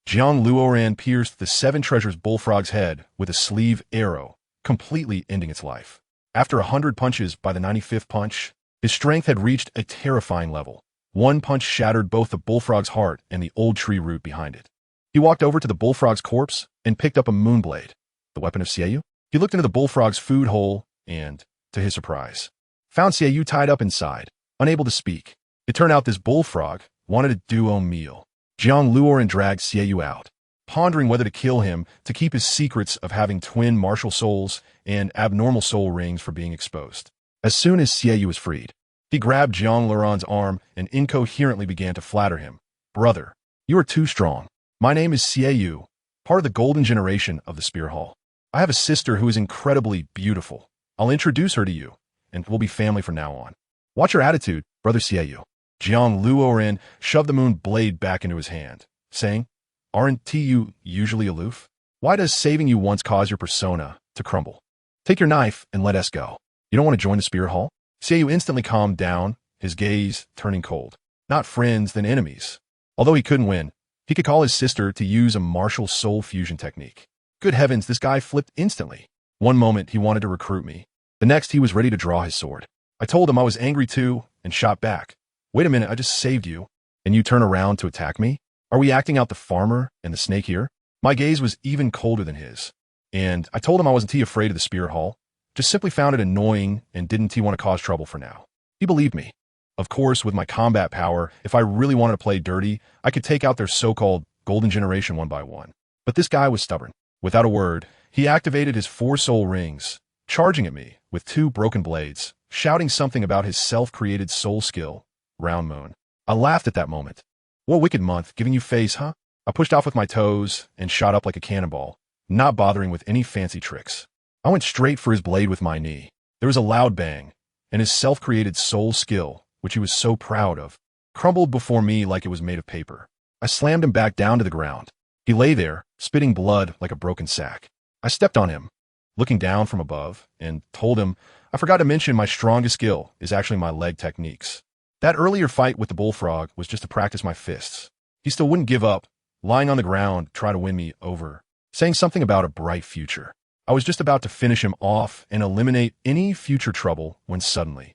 Jiang Luoran pierced the 7 treasures bullfrog's head with a sleeve arrow, completely ending its life. After 100 punches by the 95th punch, his strength had reached a terrifying level. 1 punch shattered both the bullfrog's heart and the old tree root behind it. He walked over to the bullfrog's corpse and picked up a moonblade, the weapon of Xiaoyu. He looked into the bullfrog's food hole and, to his surprise, found Xiaoyu tied up inside, unable to speak. It turned out this bullfrog wanted a duo meal. Jiang Luoran dragged Xiaoyu out, pondering whether to kill him to keep his secrets of having twin martial souls and abnormal soul rings from being exposed. As soon as Xiaoyu was freed, he grabbed Jiang Luoran's arm and incoherently began to flatter him. Brother, you are too strong. My name is Xiaoyu, part of the golden generation of the Spear Hall. I have a sister who is incredibly beautiful. I'll introduce her to you, and we'll be family from now on. Watch your attitude, brother Xiaoyu. Jiang Luoran shoved the moon blade back into his hand, saying, Aren't you usually aloof? Why does saving you once cause your persona to crumble? Take your knife and let us go. You don't want to join the Spear Hall? Xiaoyu instantly calmed down, his gaze turning cold. Not friends, then enemies. Although he couldn't win, he could call his sister to use a martial soul fusion technique. Good heavens, this guy flipped instantly. One moment he wanted to recruit me. The next he was ready to draw his sword. I told him I was angry too and shot back. Wait a minute, I just saved you, and you turn around to attack me? Are we acting out the farmer and the snake here? My gaze was even colder than his, and I told him I wasn't afraid of the Spear Hall, just simply found it annoying and didn't want to cause trouble for now. He believed me. Of course, with my combat power, if I really wanted to play dirty, I could take out their so-called golden generation one by one. But this guy was stubborn. Without a word, he activated his 4 soul rings, charging at me with 2 broken blades, shouting something about his self-created soul skill, Round Moon. I laughed at that moment. What wicked month, giving you face, huh? I pushed off with my toes and shot up like a cannonball, not bothering with any fancy tricks. I went straight for his blade with my knee. There was a loud bang, and his self-created soul skill, which he was so proud of, crumbled before me like it was made of paper. I slammed him back down to the ground. He lay there, spitting blood like a broken sack. I stepped on him, looking down from above, and told him I forgot to mention my strongest skill is actually my leg techniques. That earlier fight with the bullfrog was just to practice my fists. He still wouldn't give up, lying on the ground trying to win me over, saying something about a bright future. I was just about to finish him off and eliminate any future trouble when suddenly,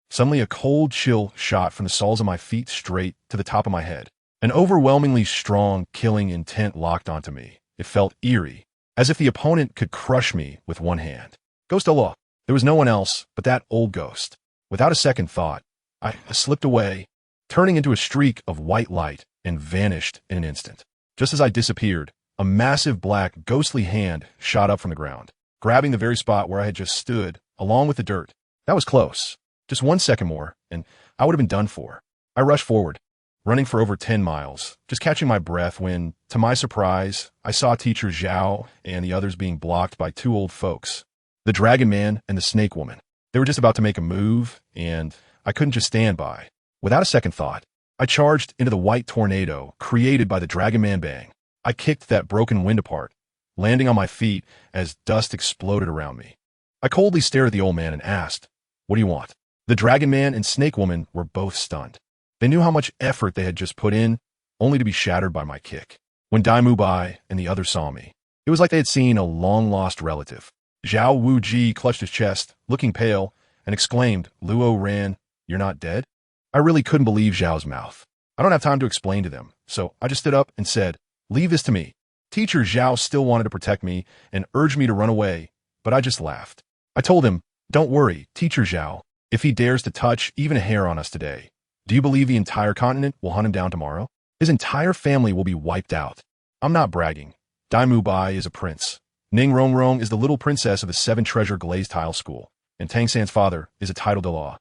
suddenly a cold chill shot from the soles of my feet straight to the top of my head. An overwhelmingly strong, killing intent locked onto me. It felt eerie, as if the opponent could crush me with one hand. Ghost Douluo. There was no one else but that old ghost. Without a second thought, I slipped away, turning into a streak of white light, and vanished in an instant. Just as I disappeared, a massive black, ghostly hand shot up from the ground, grabbing the very spot where I had just stood, along with the dirt. That was close. Just 1 second more, and I would have been done for. I rushed forward, running for over 10 miles, just catching my breath when, to my surprise, I saw Teacher Zhao and the others being blocked by two old folks, the Dragon Man and the Snake Woman. They were just about to make a move, and I couldn't just stand by. Without a second thought, I charged into the white tornado created by the Dragon Man bang. I kicked that broken wind apart, landing on my feet as dust exploded around me. I coldly stared at the old man and asked, "What do you want?" The Dragon Man and Snake Woman were both stunned. They knew how much effort they had just put in, only to be shattered by my kick. When Daimou Bai and the others saw me, it was like they had seen a long-lost relative. Zhao Wuji clutched his chest, looking pale, and exclaimed, "Luoran, you're not dead?" I really couldn't believe Zhao's mouth. I don't have time to explain to them, so I just stood up and said, "Leave this to me." Teacher Zhao still wanted to protect me and urged me to run away, but I just laughed. I told him, "Don't worry, Teacher Zhao. If he dares to touch even a hair on us today, do you believe the entire continent will hunt him down tomorrow? His entire family will be wiped out." I'm not bragging. Daimou Bai is a prince. Ning Rongrong is the little princess of the 7-treasure glazed tile school, and Tang San's father is a Title Douluo.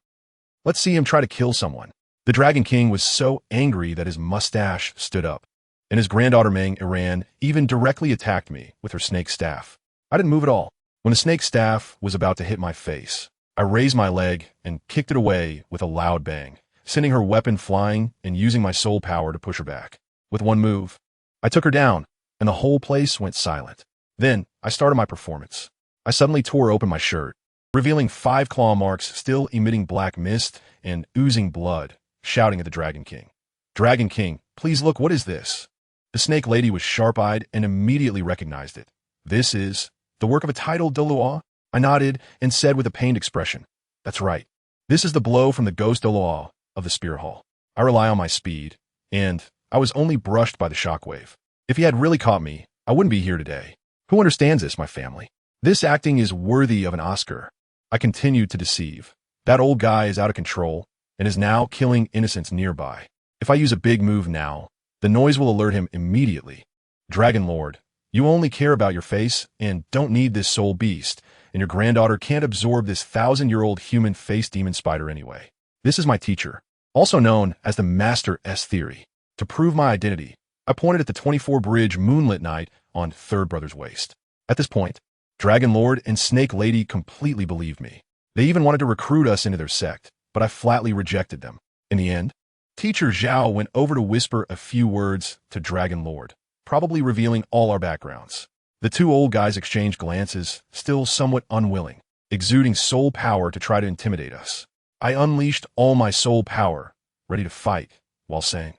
Let's see him try to kill someone. The Dragon King was so angry that his mustache stood up, and his granddaughter Meng Iran even directly attacked me with her snake staff. I didn't move at all. When the snake staff was about to hit my face, I raised my leg and kicked it away with a loud bang, sending her weapon flying and using my soul power to push her back. With one move, I took her down, and the whole place went silent. Then, I started my performance. I suddenly tore open my shirt, revealing 5 claw marks still emitting black mist and oozing blood, shouting at the Dragon King. "Dragon King, please look, what is this?" The snake lady was sharp-eyed and immediately recognized it. "This is the work of a Title Douluo?" I nodded and said with a pained expression, "That's right. This is the blow from the Ghost Douluo of the Spear Hall. I rely on my speed, and I was only brushed by the shockwave. If he had really caught me, I wouldn't be here today. Who understands this, my family? This acting is worthy of an Oscar." I continued to deceive. That old guy is out of control and is now killing innocents nearby. If I use a big move now, the noise will alert him immediately. "Dragon Lord, you only care about your face and don't need this soul beast, and your granddaughter can't absorb this 1,000-year-old human face demon spider anyway. This is my teacher, also known as the Master S Theory. To prove my identity, I pointed at the 24-bridge moonlit night on Third Brother's waist. At this point, Dragon Lord and Snake Lady completely believed me. They even wanted to recruit us into their sect, but I flatly rejected them. In the end, Teacher Zhao went over to whisper a few words to Dragon Lord, probably revealing all our backgrounds. The two old guys exchanged glances, still somewhat unwilling, exuding soul power to try to intimidate us. I unleashed all my soul power, ready to fight, while saying,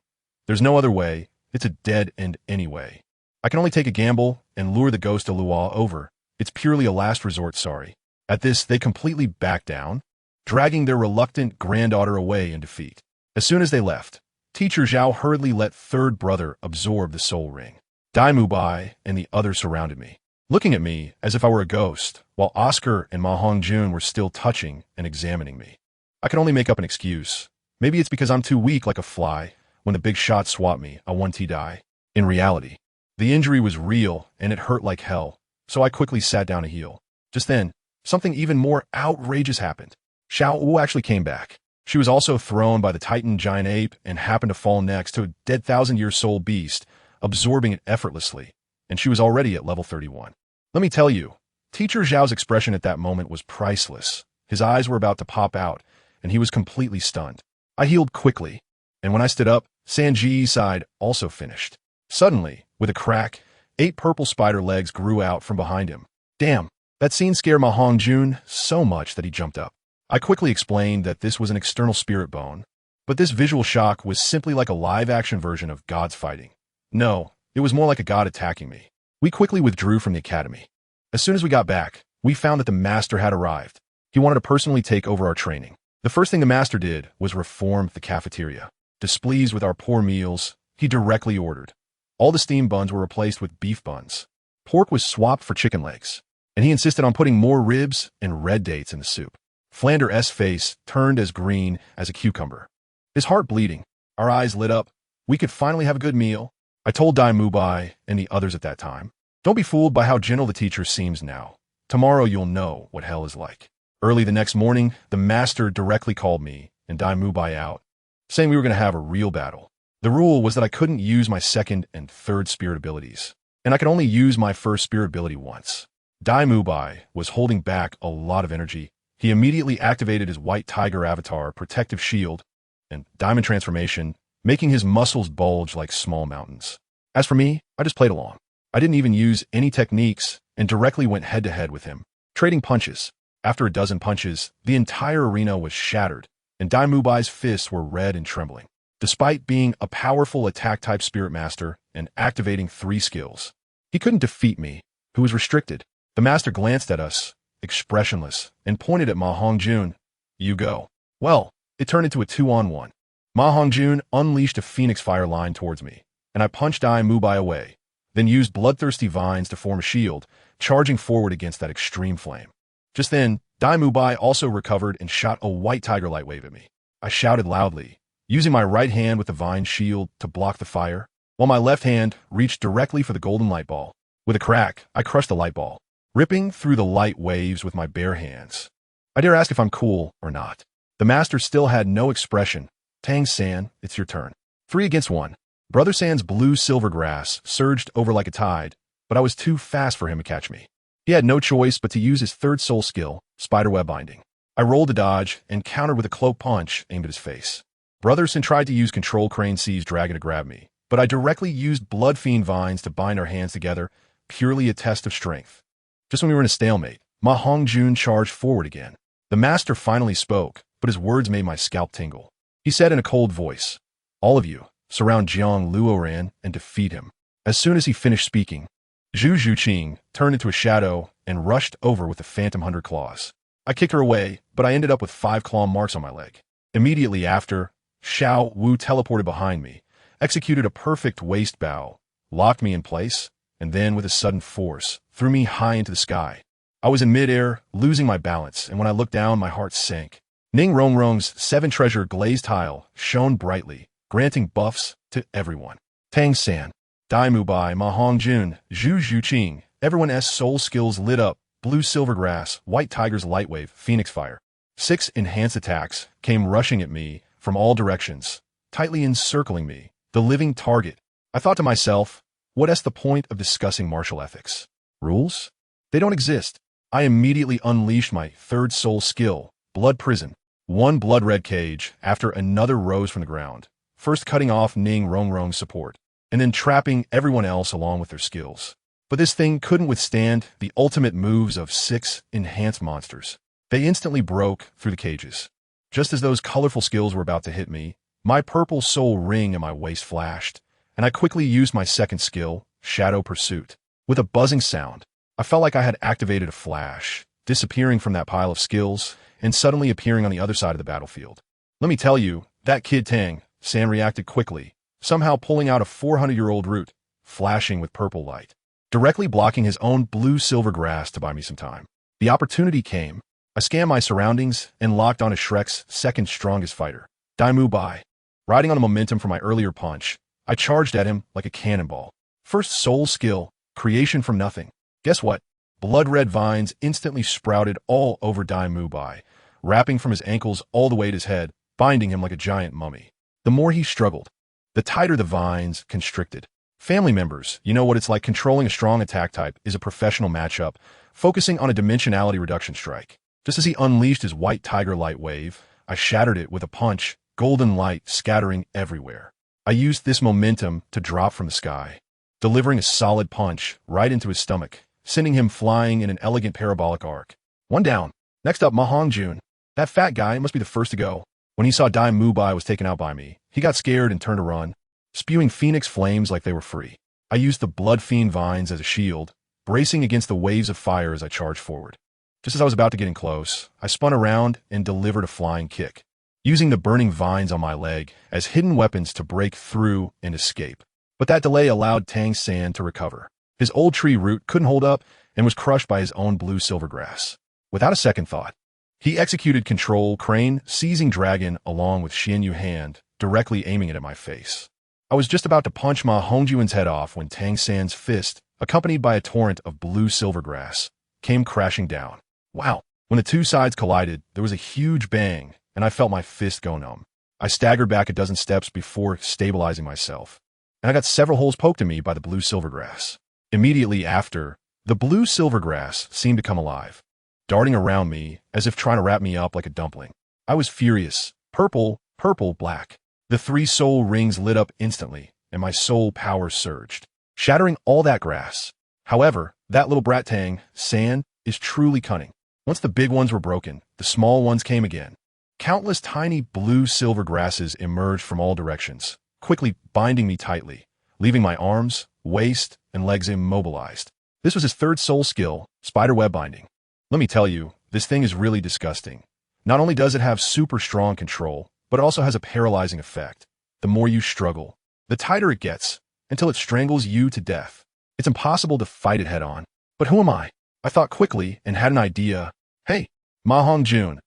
"There's no other way. It's a dead end anyway. I can only take a gamble and lure the Ghost Douluo over. It's purely a last resort, sorry." At this, they completely backed down, dragging their reluctant granddaughter away in defeat. As soon as they left, Teacher Zhao hurriedly let Third Brother absorb the soul ring. Daimou Bai and the others surrounded me, looking at me as if I were a ghost, while Oscar and Ma Hongjun were still touching and examining me. I could only make up an excuse. Maybe it's because I'm too weak like a fly. When the big shots swat me, I 1T die. In reality, the injury was real and it hurt like hell, so I quickly sat down to heal. Just then, something even more outrageous happened. Xiao Wu actually came back. She was also thrown by the Titan giant ape and happened to fall next to a dead 1,000-year soul beast, absorbing it effortlessly, and she was already at level 31. Let me tell you, Teacher Zhao's expression at that moment was priceless. His eyes were about to pop out, and he was completely stunned. I healed quickly, and when I stood up, Sanji's side also finished. Suddenly, with a crack, 8 purple spider legs grew out from behind him. Damn, that scene scared Ma Hongjun so much that he jumped up. I quickly explained that this was an external spirit bone, but this visual shock was simply like a live-action version of gods fighting. No, it was more like a god attacking me. We quickly withdrew from the academy. As soon as we got back, we found that the master had arrived. He wanted to personally take over our training. The first thing the master did was reform the cafeteria. Displeased with our poor meals, he directly ordered. All the steamed buns were replaced with beef buns. Pork was swapped for chicken legs, and he insisted on putting more ribs and red dates in the soup. Flander's face turned as green as a cucumber. His heart bleeding. Our eyes lit up. We could finally have a good meal. I told Dai Mubai and the others at that time, "Don't be fooled by how gentle the teacher seems now. Tomorrow you'll know what hell is like." Early the next morning, the master directly called me and Dai Mubai out, saying we were going to have a real battle. The rule was that I couldn't use my second and third spirit abilities, and I could only use my first spirit ability once. Dai Mubai was holding back a lot of energy. He immediately activated his white tiger avatar, protective shield, and diamond transformation, making his muscles bulge like small mountains. As for me, I just played along. I didn't even use any techniques and directly went head-to-head with him, trading punches. After a dozen punches, the entire arena was shattered, and Dai Mubai's fists were red and trembling. Despite being a powerful attack-type spirit master and activating 3 skills, he couldn't defeat me, who was restricted. The master glanced at us, expressionless, and pointed at Ma Hongjun. "You go." Well, it turned into a 2-on-1. Ma Hongjun unleashed a phoenix fire line towards me, and I punched Dai Mubai away, then used bloodthirsty vines to form a shield, charging forward against that extreme flame. Just then, Dai Mubai also recovered and shot a white tiger light wave at me. I shouted loudly, using my right hand with the vine shield to block the fire, while my left hand reached directly for the golden light ball. With a crack, I crushed the light ball, ripping through the light waves with my bare hands. I dare ask if I'm cool or not. The master still had no expression. "Tang San, it's your turn." 3 against 1. Brother San's blue silver grass surged over like a tide, but I was too fast for him to catch me. He had no choice but to use his third soul skill, spiderweb binding. I rolled a dodge and countered with a cloak punch aimed at his face. Brother San tried to use Control Crane C's dragon to grab me, but I directly used Blood Fiend vines to bind our hands together, purely a test of strength. Just when we were in a stalemate, Ma Hongjun charged forward again. The master finally spoke, but his words made my scalp tingle. He said in a cold voice, "All of you, surround Jiang Luoran and defeat him." As soon as he finished speaking, Zhu Zhuqing turned into a shadow and rushed over with the Phantom 100 claws. I kicked her away, but I ended up with 5 claw marks on my leg. Immediately after, Xiao Wu teleported behind me, executed a perfect waist bow, locked me in place, and then with a sudden force, threw me high into the sky. I was in midair, losing my balance, and when I looked down, my heart sank. Ning Rongrong's 7-treasure glazed tile shone brightly, granting buffs to everyone. Tang San, Dai Mubai, Ma Hongjun, Zhu Zhuqing, everyone's soul skills lit up, blue silver grass, white tiger's light wave, phoenix fire. 6 enhanced attacks came rushing at me from all directions, tightly encircling me, the living target. I thought to myself, what's the point of discussing martial ethics? Rules? They don't exist. I immediately unleashed my third soul skill, Blood Prison. 1 blood red cage after another rose from the ground, first cutting off Ning Rongrong's support, and then trapping everyone else along with their skills. But this thing couldn't withstand the ultimate moves of 6 enhanced monsters. They instantly broke through the cages. Just as those colorful skills were about to hit me, my purple soul ring in my waist flashed, and I quickly used my second skill, Shadow Pursuit. With a buzzing sound, I felt like I had activated a flash, disappearing from that pile of skills and suddenly appearing on the other side of the battlefield. Let me tell you, that kid Tang San reacted quickly, somehow pulling out a 400-year-old root, flashing with purple light, directly blocking his own blue-silver grass to buy me some time. The opportunity came. I scanned my surroundings and locked onto Shrek's second strongest fighter, Dai Mubai. Riding on the momentum from my earlier punch, I charged at him like a cannonball. First soul skill, creation from nothing. Guess what? Blood-red vines instantly sprouted all over Dai Mubai, wrapping from his ankles all the way to his head, binding him like a giant mummy. The more he struggled, the tighter the vines constricted. Family members, you know what it's like. Controlling a strong attack type is a professional matchup, focusing on a dimensionality reduction strike. Just as he unleashed his white tiger light wave, I shattered it with a punch, golden light scattering everywhere. I used this momentum to drop from the sky, delivering a solid punch right into his stomach, sending him flying in an elegant parabolic arc. 1 down. Next up, Ma Hongjun. That fat guy must be the first to go. When he saw Dai Mubai was taken out by me, he got scared and turned to run, spewing phoenix flames like they were free. I used the Blood Fiend vines as a shield, bracing against the waves of fire as I charged forward. Just as I was about to get in close, I spun around and delivered a flying kick. using the burning vines on my leg as hidden weapons to break through and escape. But that delay allowed Tang San to recover. His old tree root couldn't hold up and was crushed by his own blue silvergrass. Without a second thought, he executed Control Crane, seizing Dragon along with Xian Yu hand, directly aiming it at my face. I was just about to punch Ma Hongjuan's head off when Tang San's fist, accompanied by a torrent of blue silvergrass, came crashing down. Wow. When the two sides collided, there was a huge bang, and I felt my fist go numb. I staggered back a dozen steps before stabilizing myself, and I got several holes poked in me by the blue silvergrass. Immediately after, the blue silvergrass seemed to come alive, darting around me as if trying to wrap me up like a dumpling. I was furious. Purple, purple, black. The 3 soul rings lit up instantly, and my soul power surged, shattering all that grass. However, that little brat Tang San is truly cunning. Once the big ones were broken, the small ones came again. Countless tiny blue-silver grasses emerged from all directions, quickly binding me tightly, leaving my arms, waist, and legs immobilized. This was his 3rd soul skill, spiderweb binding. Let me tell you, this thing is really disgusting. Not only does it have super strong control, but it also has a paralyzing effect. The more you struggle, the tighter it gets, until it strangles you to death. It's impossible to fight it head-on. But who am I? I thought quickly and had an idea. Hey, Ma Hongjun,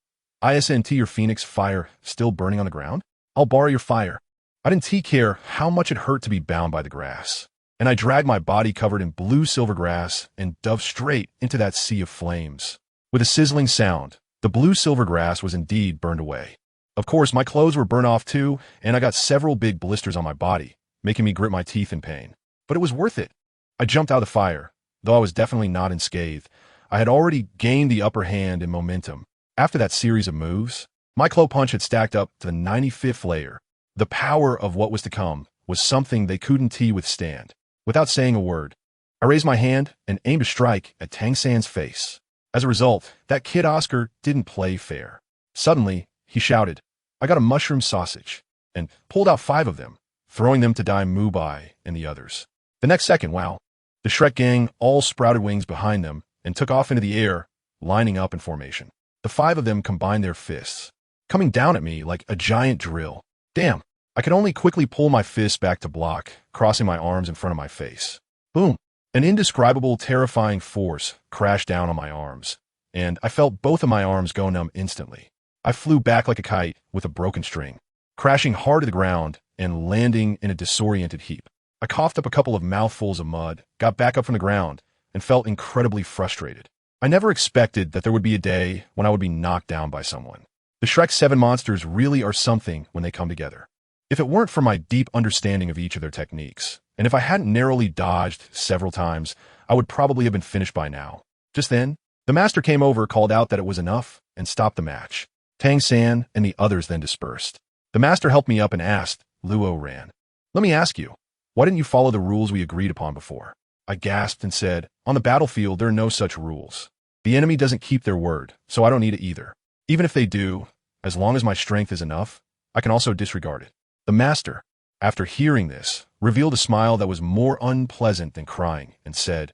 isn't your phoenix fire still burning on the ground? I'll borrow your fire. I didn't care how much it hurt to be bound by the grass, and I dragged my body covered in blue silvergrass and dove straight into that sea of flames. With a sizzling sound, the blue silvergrass was indeed burned away. Of course, my clothes were burned off too, and I got several big blisters on my body, making me grit my teeth in pain. But it was worth it. I jumped out of the fire. Though I was definitely not unscathed, I had already gained the upper hand in momentum. After that series of moves, my claw punch had stacked up to the 95th layer. The power of what was to come was something they couldn't withstand. Without saying a word, I raised my hand and aimed a strike at Tang San's face. As a result, that kid Oscar didn't play fair. Suddenly, he shouted, "I got a mushroom sausage," and pulled out 5 of them, throwing them to Dai Mubai and the others. The next second, wow, the Shrek gang all sprouted wings behind them and took off into the air, lining up in formation. The 5 of them combined their fists, coming down at me like a giant drill. Damn, I could only quickly pull my fists back to block, crossing my arms in front of my face. Boom! An indescribable, terrifying force crashed down on my arms, and I felt both of my arms go numb instantly. I flew back like a kite with a broken string, crashing hard to the ground and landing in a disoriented heap. I coughed up a couple of mouthfuls of mud, got back up from the ground, and felt incredibly frustrated. I never expected that there would be a day when I would be knocked down by someone. The Shrek 7 monsters really are something when they come together. If it weren't for my deep understanding of each of their techniques, and if I hadn't narrowly dodged several times, I would probably have been finished by now. Just then, the master came over, called out that it was enough, and stopped the match. Tang San and the others then dispersed. The master helped me up and asked, "Luoran, let me ask you, why didn't you follow the rules we agreed upon before?" I gasped and said, "On the battlefield, there are no such rules. The enemy doesn't keep their word, so I don't need it either. Even if they do, as long as my strength is enough, I can also disregard it." The master, after hearing this, revealed a smile that was more unpleasant than crying and said,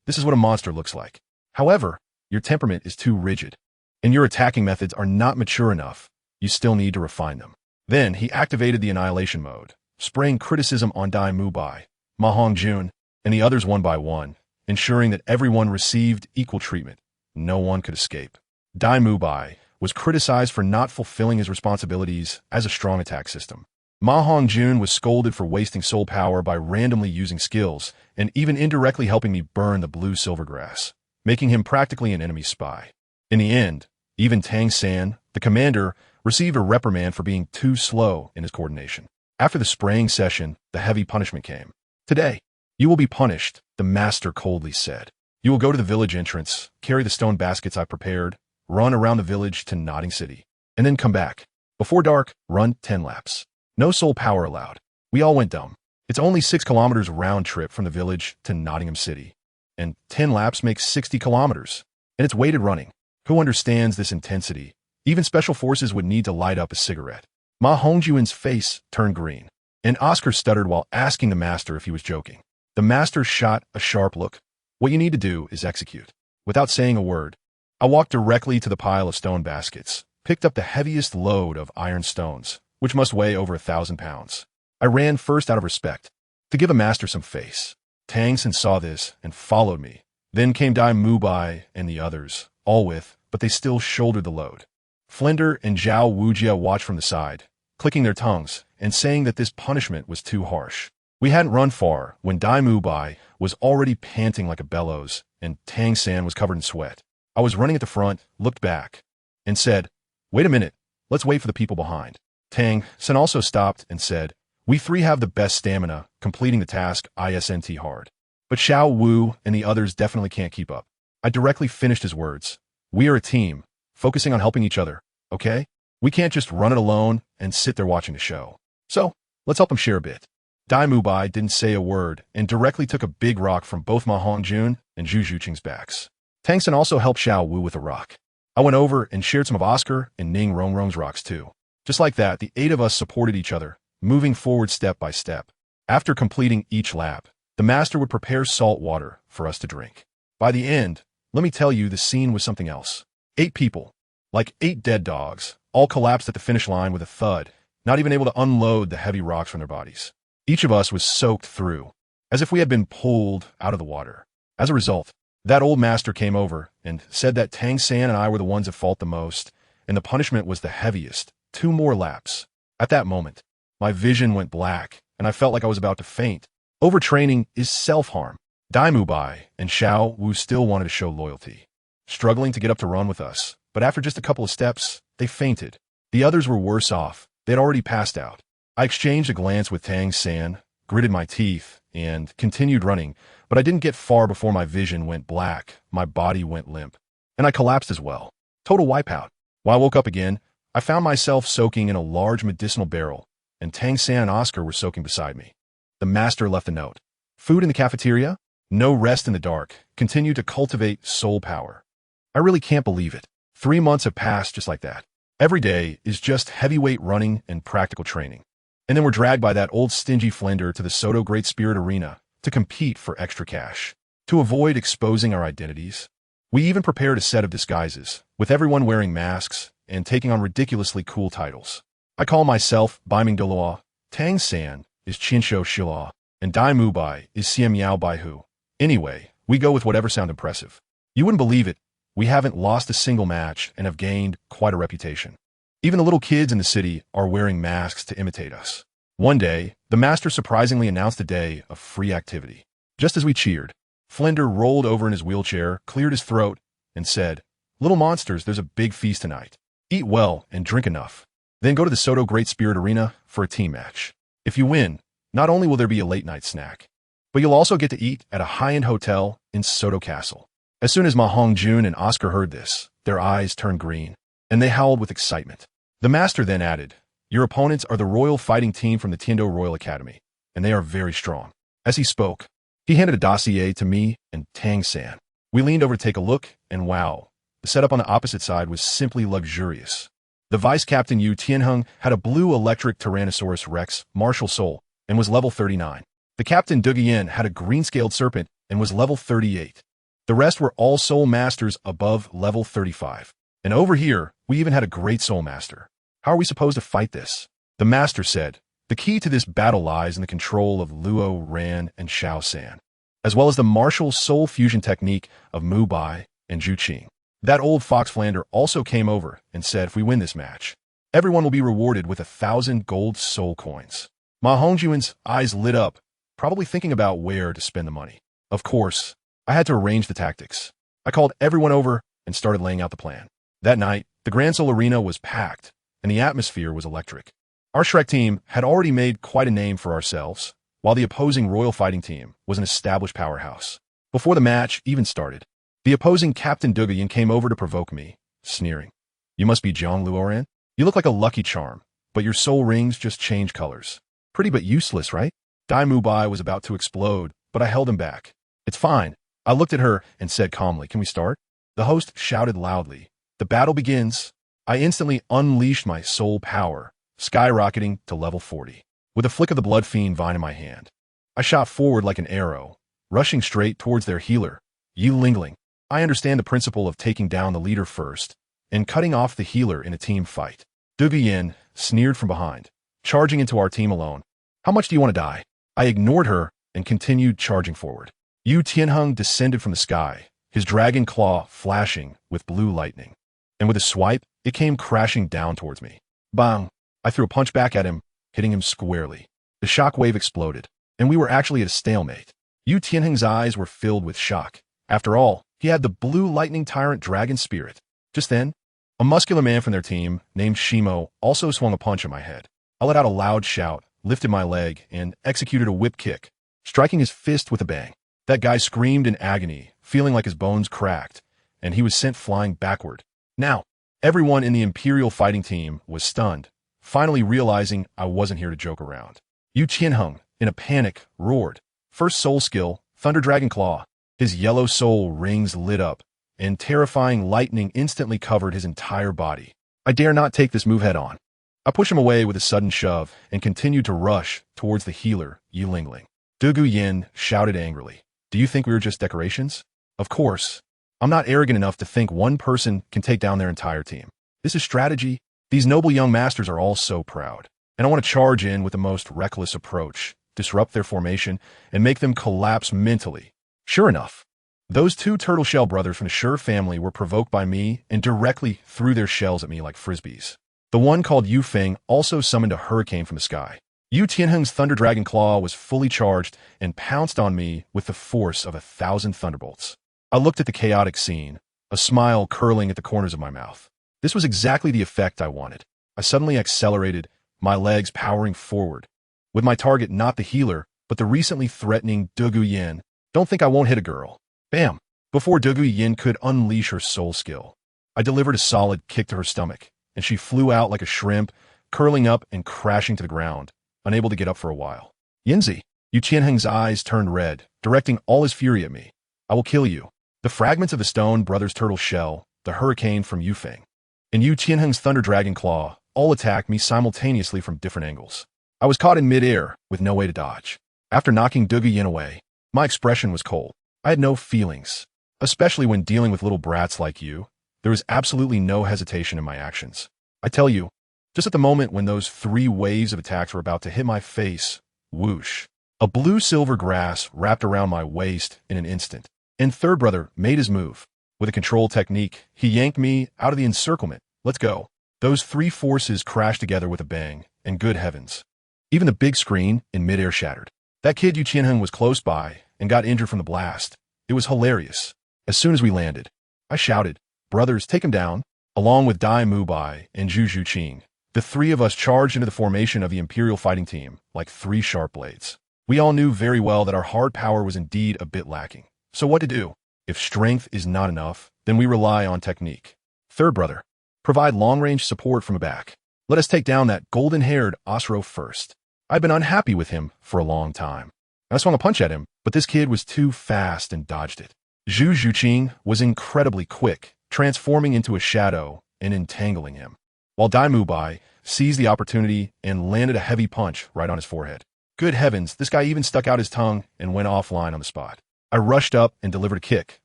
"This is what a monster looks like. However, your temperament is too rigid, and your attacking methods are not mature enough. You still need to refine them." Then he activated the annihilation mode, spraying criticism on Dai Mubai, Ma Hongjun, and the others one by one, ensuring that everyone received equal treatment. No one could escape. Dai Mubai was criticized for not fulfilling his responsibilities as a strong attack system. Ma Hongjun was scolded for wasting soul power by randomly using skills and even indirectly helping me burn the blue silvergrass, making him practically an enemy spy. In the end, even Tang San, the commander, received a reprimand for being too slow in his coordination. After the spraying session, the heavy punishment came. "Today, you will be punished," the master coldly said. "You will go to the village entrance, carry the stone baskets I prepared, run around the village to Nodding City, and then come back. Before dark, run 10 laps. No soul power allowed." We all went dumb. It's only 6 kilometers round trip from the village to Nottingham City, and 10 laps makes 60 kilometers, and it's weighted running. Who understands this intensity? Even special forces would need to light up a cigarette. Ma Hongjuan's face turned green, and Oscar stuttered while asking the master if he was joking. The master shot a sharp look. "What you need to do is execute." Without saying a word, I walked directly to the pile of stone baskets, picked up the heaviest load of iron stones, which must weigh over 1,000 pounds. I ran first out of respect, to give a master some face. Tang San saw this and followed me. Then came Dai Mubai and the others, all with, but they still shouldered the load. Flender and Zhao Wujia watched from the side, clicking their tongues and saying that this punishment was too harsh. We hadn't run far when Dai Mubai was already panting like a bellows and Tang San was covered in sweat. I was running at the front, looked back, and said, "Wait a minute, let's wait for the people behind." Tang San also stopped and said, "We three have the best stamina, completing the task isn't hard. But Xiao Wu and the others definitely can't keep up." I directly finished his words. "We are a team, focusing on helping each other, okay? We can't just run it alone and sit there watching the show. So, let's help them share a bit." Dai Mubai didn't say a word and directly took a big rock from both Ma Hongjun and Zhu Zhuqing's backs. Tang San also helped Xiao Wu with a rock. I went over and shared some of Oscar and Ning Rongrong's rocks too. Just like that, the 8 of us supported each other, moving forward step by step. After completing each lap, the master would prepare salt water for us to drink. By the end, let me tell you, the scene was something else. 8 people, like 8 dead dogs, all collapsed at the finish line with a thud, not even able to unload the heavy rocks from their bodies. Each of us was soaked through, as if we had been pulled out of the water. As a result, that old master came over and said that Tang San and I were the ones at fault the most, and the punishment was the heaviest, 2 more laps. At that moment, my vision went black, and I felt like I was about to faint. Overtraining is self-harm. Dai Mubai and Xiao Wu still wanted to show loyalty, struggling to get up to run with us, but after just a couple of steps, they fainted. The others were worse off. They had already passed out. I exchanged a glance with Tang San, gritted my teeth, and continued running, but I didn't get far before my vision went black, my body went limp, and I collapsed as well. Total wipeout. When I woke up again, I found myself soaking in a large medicinal barrel, and Tang San and Oscar were soaking beside me. The master left a note. Food in the cafeteria? No rest in the dark. Continue to cultivate soul power. I really can't believe it. 3 months have passed just like that. Every day is just heavyweight running and practical training. And then we're dragged by that old stingy Flender to the Soto Great Spirit Arena to compete for extra cash. To avoid exposing our identities, we even prepared a set of disguises, with everyone wearing masks and taking on ridiculously cool titles. I call myself Beiming Douluo, Tang San is Qinsho Shila, and Dai Mubai is Siem Yao Baihu. Anyway, we go with whatever sound impressive. You wouldn't believe it, we haven't lost a single match and have gained quite a reputation. Even the little kids in the city are wearing masks to imitate us. One day, the master surprisingly announced a day of free activity. Just as we cheered, Flender rolled over in his wheelchair, cleared his throat, and said, "Little monsters, there's a big feast tonight. Eat well and drink enough. Then go to the Soto Great Spirit Arena for a team match. If you win, not only will there be a late-night snack, but you'll also get to eat at a high-end hotel in Soto Castle." As soon as Ma Hongjun and Oscar heard this, their eyes turned green, and they howled with excitement. The master then added, "Your opponents are the royal fighting team from the Tiando Royal Academy, and they are very strong." As he spoke, he handed a dossier to me and Tang San. We leaned over to take a look, and wow, the setup on the opposite side was simply luxurious. The vice captain Yu Tianheng had a blue electric Tyrannosaurus Rex martial soul and was level 39. The captain Dugian had a green-scaled serpent and was level 38. The rest were all soul masters above level 35. And over here, we even had a great soul master. How are we supposed to fight this? The master said, "The key to this battle lies in the control of Luo Ran and Xiao San, as well as the martial soul fusion technique of Mu Bai and Zhu Qing." That old fox Flander also came over and said if we win this match, everyone will be rewarded with 1,000 gold soul coins. Ma Hongjun's eyes lit up, probably thinking about where to spend the money. Of course, I had to arrange the tactics. I called everyone over and started laying out the plan. That night, the Grand Soul Arena was packed, and the atmosphere was electric. Our Shrek team had already made quite a name for ourselves, while the opposing Royal Fighting Team was an established powerhouse. Before the match even started, the opposing Captain Dugian came over to provoke me, sneering. "You must be Jiang Luoran? You look like a lucky charm, but your soul rings just change colors. Pretty but useless, right?" Dai Mubai was about to explode, but I held him back. "It's fine." I looked at her and said calmly, "Can we start?" The host shouted loudly, "The battle begins." I instantly unleashed my soul power, skyrocketing to level 40. With a flick of the Blood Fiend Vine in my hand, I shot forward like an arrow, rushing straight towards their healer, Yi Lingling. I understand the principle of taking down the leader first, and cutting off the healer in a team fight. Dugu Yin sneered from behind, charging into our team alone. How much do you want to die? I ignored her and continued charging forward. Yu Tianheng descended from the sky, his dragon claw flashing with blue lightning. And with a swipe, it came crashing down towards me. Bang! I threw a punch back at him, hitting him squarely. The shockwave exploded, and we were actually at a stalemate. Yu Tianheng's eyes were filled with shock. After all, he had the blue lightning tyrant dragon spirit. Just then, a muscular man from their team, named Shimo, also swung a punch at my head. I let out a loud shout, lifted my leg, and executed a whip kick, striking his fist with a bang. That guy screamed in agony, feeling like his bones cracked, and he was sent flying backward. Now, everyone in the Imperial fighting team was stunned, finally realizing I wasn't here to joke around. Yu Tianheng, in a panic, roared. First soul skill, Thunder Dragon Claw. His yellow soul rings lit up, and terrifying lightning instantly covered his entire body. I dare not take this move head on. I pushed him away with a sudden shove and continued to rush towards the healer, Yi Lingling. Dugu Yin shouted angrily. Do you think we were just decorations? Of course. I'm not arrogant enough to think one person can take down their entire team. This is strategy. These noble young masters are all so proud. And I want to charge in with the most reckless approach, disrupt their formation, and make them collapse mentally. Sure enough, those two turtle shell brothers from the Sure family were provoked by me and directly threw their shells at me like frisbees. The one called Yu Feng also summoned a hurricane from the sky. Yu Tianheng's Thunder Dragon Claw was fully charged and pounced on me with the force of 1,000 thunderbolts. I looked at the chaotic scene, a smile curling at the corners of my mouth. This was exactly the effect I wanted. I suddenly accelerated, my legs powering forward, with my target not the healer, but the recently threatening Dugu Yin. Don't think I won't hit a girl. Bam! Before Dugu Yin could unleash her soul skill, I delivered a solid kick to her stomach, and she flew out like a shrimp, curling up and crashing to the ground, unable to get up for a while. Yinzi, Yu Tianheng's eyes turned red, directing all his fury at me. I will kill you. The fragments of the stone brother's turtle shell, the hurricane from Yu Feng, and Yu Tianheng's Thunder Dragon Claw all attacked me simultaneously from different angles. I was caught in midair with no way to dodge. After knocking Dugu Yin away, my expression was cold. I had no feelings. Especially when dealing with little brats like you, there was absolutely no hesitation in my actions. I tell you, just at the moment when those 3 waves of attacks were about to hit my face, whoosh, a blue-silver grass wrapped around my waist in an instant. And third brother made his move. With a control technique, he yanked me out of the encirclement. Let's go. Those 3 forces crashed together with a bang, and good heavens. Even the big screen in midair shattered. That kid Yu Tianheng was close by and got injured from the blast. It was hilarious. As soon as we landed, I shouted, "Brothers, take him down," along with Dai Mubai and Zhu Zhuqing. The 3 of us charged into the formation of the Imperial fighting team like 3 sharp blades. We all knew very well that our hard power was indeed a bit lacking. So what to do? If strength is not enough, then we rely on technique. Third brother, provide long-range support from the back. Let us take down that golden-haired Osro first. I've been unhappy with him for a long time. I swung a punch at him, but this kid was too fast and dodged it. Zhu Zhuqing was incredibly quick, transforming into a shadow and entangling him, while Dai Mubai seized the opportunity and landed a heavy punch right on his forehead. Good heavens, this guy even stuck out his tongue and went offline on the spot. I rushed up and delivered a kick,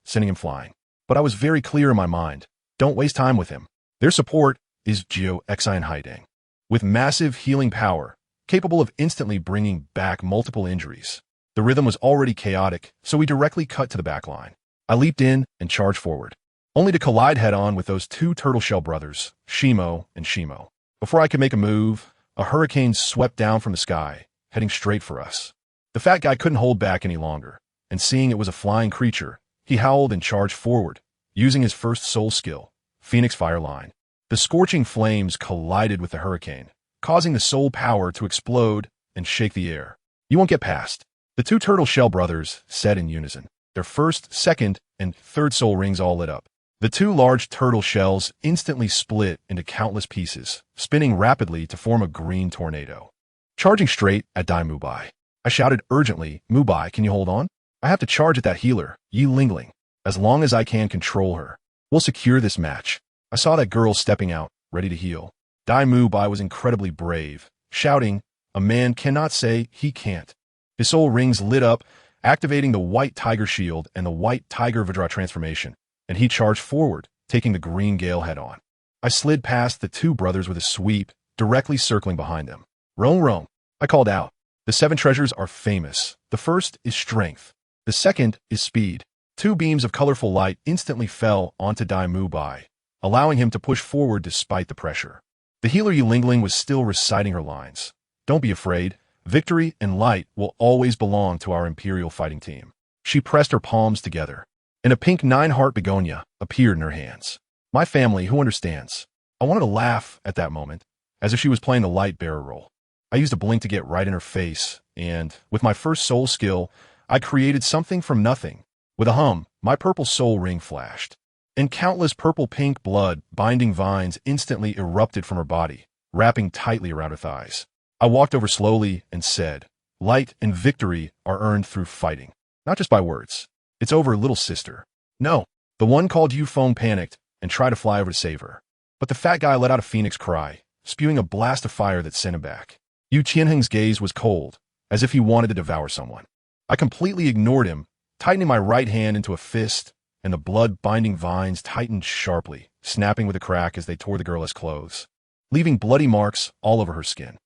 sending him flying. But I was very clear in my mind. Don't waste time with him. Their support is Jiao Xian Haidang, with massive healing power, capable of instantly bringing back multiple injuries. The rhythm was already chaotic, so we directly cut to the back line. I leaped in and charged forward, only to collide head-on with those 2 turtle shell brothers, Shimo and Shimo. Before I could make a move, a hurricane swept down from the sky, heading straight for us. The fat guy couldn't hold back any longer, and seeing it was a flying creature, he howled and charged forward, using his first soul skill, Phoenix Fire Line. The scorching flames collided with the hurricane, causing the soul power to explode and shake the air. You won't get past. The 2 turtle shell brothers said in unison. Their first, second, and third soul rings all lit up. The 2 large turtle shells instantly split into countless pieces, spinning rapidly to form a green tornado. Charging straight at Dai Mubai, I shouted urgently, "Mubai, can you hold on? I have to charge at that healer, Yi Lingling. As long as I can control her, we'll secure this match." I saw that girl stepping out, ready to heal. Dai Mubai was incredibly brave, shouting, "A man cannot say he can't." His soul rings lit up, activating the White Tiger Shield and the White Tiger Vajra transformation, and he charged forward, taking the Green Gale head-on. I slid past the two brothers with a sweep, directly circling behind them. Rong Rong, I called out. The 7 treasures are famous. The first is strength. The second is speed. 2 beams of colorful light instantly fell onto Dai Mubai, allowing him to push forward despite the pressure. The healer Yilingling was still reciting her lines. Don't be afraid. Victory and light will always belong to our Imperial fighting team. She pressed her palms together, and a pink 9-heart begonia appeared in her hands. My family, who understands? I wanted to laugh at that moment, as if she was playing the light bearer role. I used a blink to get right in her face, and, with my first soul skill, I created something from nothing. With a hum, my purple soul ring flashed, and countless purple-pink blood-binding vines instantly erupted from her body, wrapping tightly around her thighs. I walked over slowly and said, light and victory are earned through fighting, not just by words. It's over, little sister. No, the one called Yufeng panicked and tried to fly over to save her. But the fat guy let out a phoenix cry, spewing a blast of fire that sent him back. Yu Qianheng's gaze was cold, as if he wanted to devour someone. I completely ignored him, tightening my right hand into a fist, and the blood-binding vines tightened sharply, snapping with a crack as they tore the girl's clothes, leaving bloody marks all over her skin.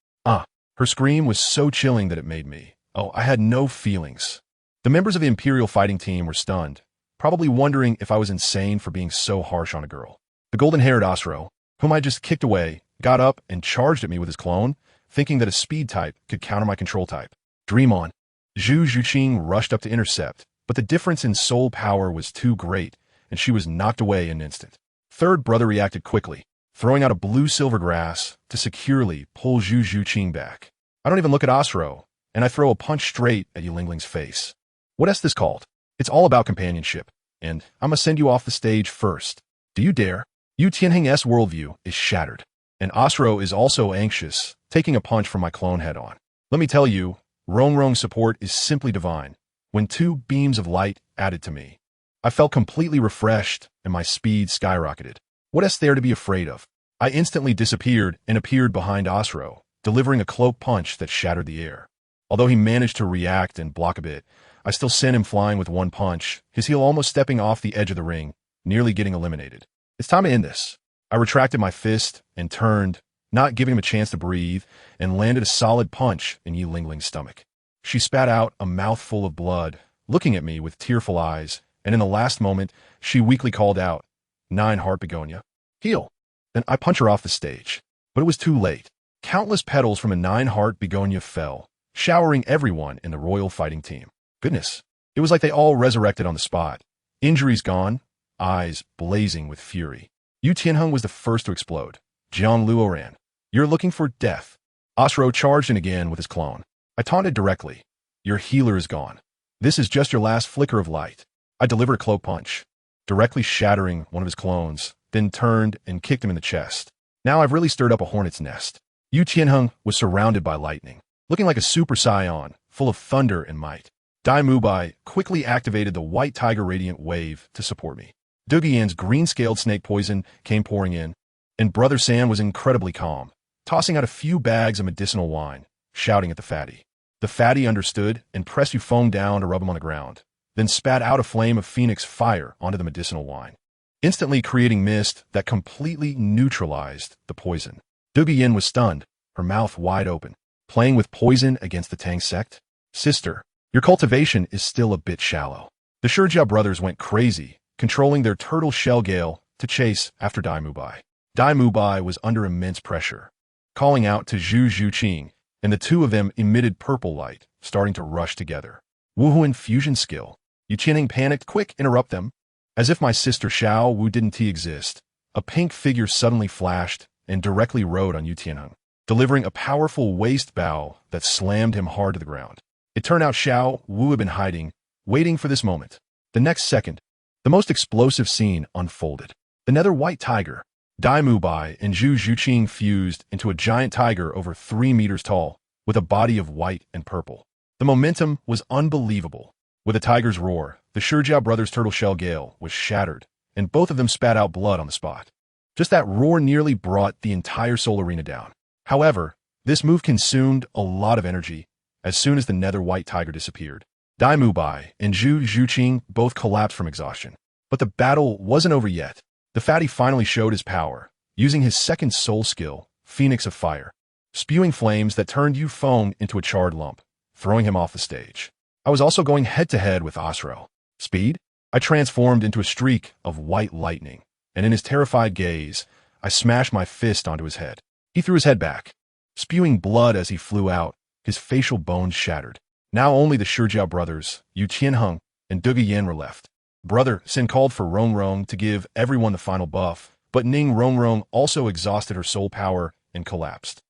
Her scream was so chilling that it made me. I had no feelings. The members of the Imperial fighting team were stunned, probably wondering if I was insane for being so harsh on a girl. The golden-haired Asro, whom I just kicked away, got up and charged at me with his clone, thinking that a speed type could counter my control type. Dream on. Zhu Zhuqing rushed up to intercept, but the difference in soul power was too great, and she was knocked away in an instant. Third brother reacted quickly, throwing out a blue silver grass to securely pull Zhu Zhuqing back. I don't even look at Asro, and I throw a punch straight at Yilingling's face. What's this called? It's all about companionship, and I'm gonna send you off the stage first. Do you dare? Yu Tianheng's worldview is shattered, and Asro is also anxious, taking a punch from my clone head-on. Let me tell you, Rong Rong's support is simply divine. When 2 beams of light added to me, I felt completely refreshed, and my speed skyrocketed. What is there to be afraid of? I instantly disappeared and appeared behind Asro, delivering a cloak punch that shattered the air. Although he managed to react and block a bit, I still sent him flying with one punch, his heel almost stepping off the edge of the ring, nearly getting eliminated. It's time to end this. I retracted my fist and turned, not giving him a chance to breathe, and landed a solid punch in Yilingling's stomach. She spat out a mouthful of blood, looking at me with tearful eyes, and in the last moment, she weakly called out, 9-heart begonia. Heal. Then I punch her off the stage. But it was too late. Countless petals from a 9-heart begonia fell, showering everyone in the royal fighting team. Goodness, it was like they all resurrected on the spot. Injuries gone, eyes blazing with fury. Yu Tianheng was the first to explode. Jiang Luoran, you're looking for death. Asro charged in again with his clone. I taunted directly. Your healer is gone. This is just your last flicker of light. I delivered a cloak punch, directly shattering one of his clones, then turned and kicked him in the chest. Now I've really stirred up a hornet's nest. Yu Tianheng was surrounded by lightning, looking like a super scion, full of thunder and might. Dai Mubai quickly activated the White Tiger Radiant Wave to support me. Dugian's green-scaled snake poison came pouring in, and Brother San was incredibly calm, tossing out a few bags of medicinal wine, shouting at the fatty. The fatty understood and pressed Yufeng down to rub him on the ground, then spat out a flame of phoenix fire onto the medicinal wine, instantly creating mist that completely neutralized the poison. Dugian was stunned, her mouth wide open. Playing with poison against the Tang sect? Sister, your cultivation is still a bit shallow. The Shijia brothers went crazy, controlling their turtle shell gale to chase after Dai Mubai. Dai Mubai was under immense pressure, calling out to Zhu Zhuqing, and the two of them emitted purple light, starting to rush together. Wuhuan fusion skill. Yu Qianheng panicked, quick, interrupt them. As if my sister Xiao Wu didn't exist, a pink figure suddenly flashed and directly rode on Yu Tianheng, delivering a powerful waist bow that slammed him hard to the ground. It turned out Xiao Wu had been hiding, waiting for this moment. The next second, the most explosive scene unfolded. The nether white tiger, Dai Mubai and Zhu Zhuqing fused into a giant tiger over 3 meters tall, with a body of white and purple. The momentum was unbelievable. With a tiger's roar, the Shijia brothers' turtle shell gale was shattered, and both of them spat out blood on the spot. Just that roar nearly brought the entire Soul Arena down. However, this move consumed a lot of energy as soon as the nether white tiger disappeared. Dai Mubai and Zhu Zhuqing both collapsed from exhaustion. But the battle wasn't over yet. The fatty finally showed his power, using his second soul skill, Phoenix of Fire, spewing flames that turned Yu Feng into a charred lump, throwing him off the stage. I was also going head-to-head with Osro. Speed? I transformed into a streak of white lightning, and in his terrified gaze, I smashed my fist onto his head. He threw his head back, spewing blood as he flew out, his facial bones shattered. Now only the Shijiao brothers, Yu Qianheng and Duge Yan were left. Brother Sin called for Rongrong to give everyone the final buff, but Ning Rongrong also exhausted her soul power and collapsed.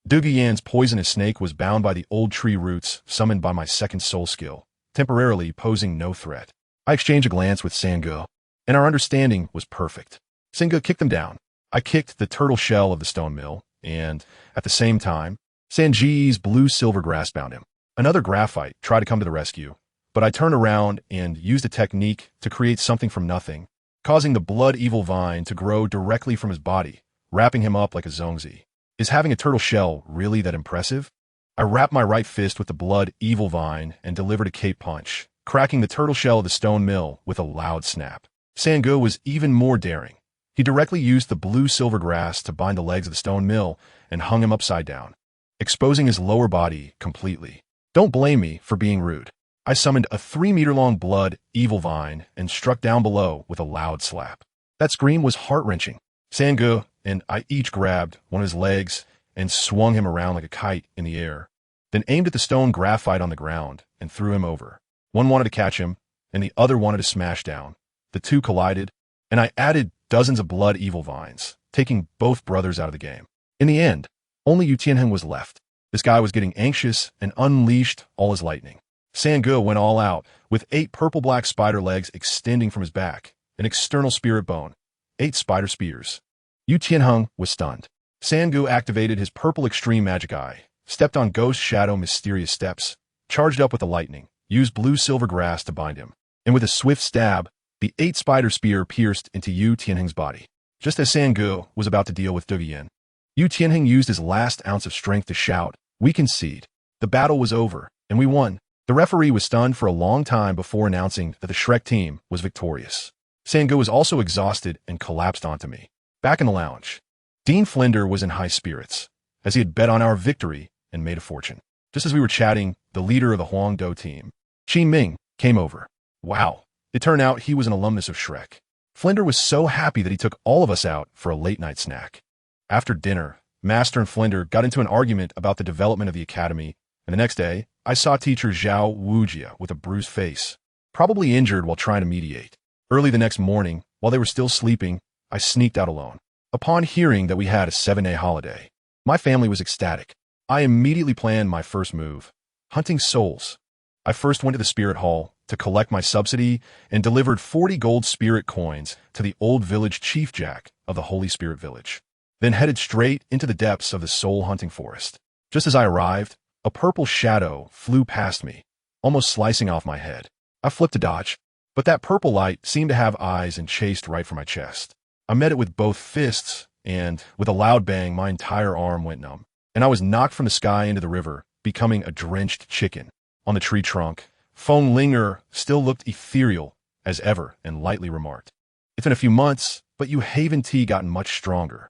Duge Yan's poisonous snake was bound by the old tree roots summoned by my second soul skill, temporarily posing no threat. I exchanged a glance with Sange, and our understanding was perfect. Sange kicked them down. I kicked the turtle shell of the stone mill, and, at the same time, Sanji's blue-silver grass bound him. Another graphite tried to come to the rescue, but I turned around and used a technique to create something from nothing, causing the blood evil vine to grow directly from his body, wrapping him up like a zongzi. Is having a turtle shell really that impressive? I wrapped my right fist with the blood evil vine and delivered a cape punch, cracking the turtle shell of the stone mill with a loud snap. Sange was even more daring. He directly used the blue-silver grass to bind the legs of the stone mill and hung him upside down, exposing his lower body completely. Don't blame me for being rude. I summoned a 3-meter-long blood evil vine and struck down below with a loud slap. That scream was heart-wrenching. Sange and I each grabbed one of his legs and swung him around like a kite in the air, then aimed at the stone graphite on the ground and threw him over. One wanted to catch him, and the other wanted to smash down. The two collided, and I added dozens of blood evil vines, taking both brothers out of the game. In the end, only Yu Tianheng was left. This guy was getting anxious and unleashed all his lightning. Sange went all out, with 8 purple-black spider legs extending from his back, an external spirit bone, 8 spider spears. Yu Tianheng was stunned. Sange activated his purple extreme magic eye, stepped on ghost shadow mysterious steps, charged up with the lightning, used blue-silver grass to bind him, and with a swift stab, the 8 spider spear pierced into Yu Tianheng's body. Just as Sange was about to deal with Duge Yan, Yu Tianheng used his last ounce of strength to shout, "We concede." The battle was over, and we won. The referee was stunned for a long time before announcing that the Shrek team was victorious. Sange was also exhausted and collapsed onto me. Back in the lounge, Dean Flinder was in high spirits, as he had bet on our victory and made a fortune. Just as we were chatting, the leader of the Huangdo team, Qi Ming, came over. Wow, it turned out he was an alumnus of Shrek. Flinder was so happy that he took all of us out for a late-night snack. After dinner, Master and Flinder got into an argument about the development of the academy, and the next day, I saw teacher Zhao Wujia with a bruised face, probably injured while trying to mediate. Early the next morning, while they were still sleeping, I sneaked out alone. Upon hearing that we had a 7-day holiday, my family was ecstatic. I immediately planned my first move, hunting souls. I first went to the spirit hall to collect my subsidy and delivered 40 gold spirit coins to the old village chief Jack of the Holy Spirit Village, then headed straight into the depths of the soul-hunting forest. Just as I arrived, a purple shadow flew past me, almost slicing off my head. I flipped to dodge, but that purple light seemed to have eyes and chased right for my chest. I met it with both fists, and, with a loud bang, my entire arm went numb, and I was knocked from the sky into the river, becoming a drenched chicken. On the tree trunk, Feng Linger still looked ethereal as ever and lightly remarked, "It's been a few months, but you Haven Tea gotten much stronger."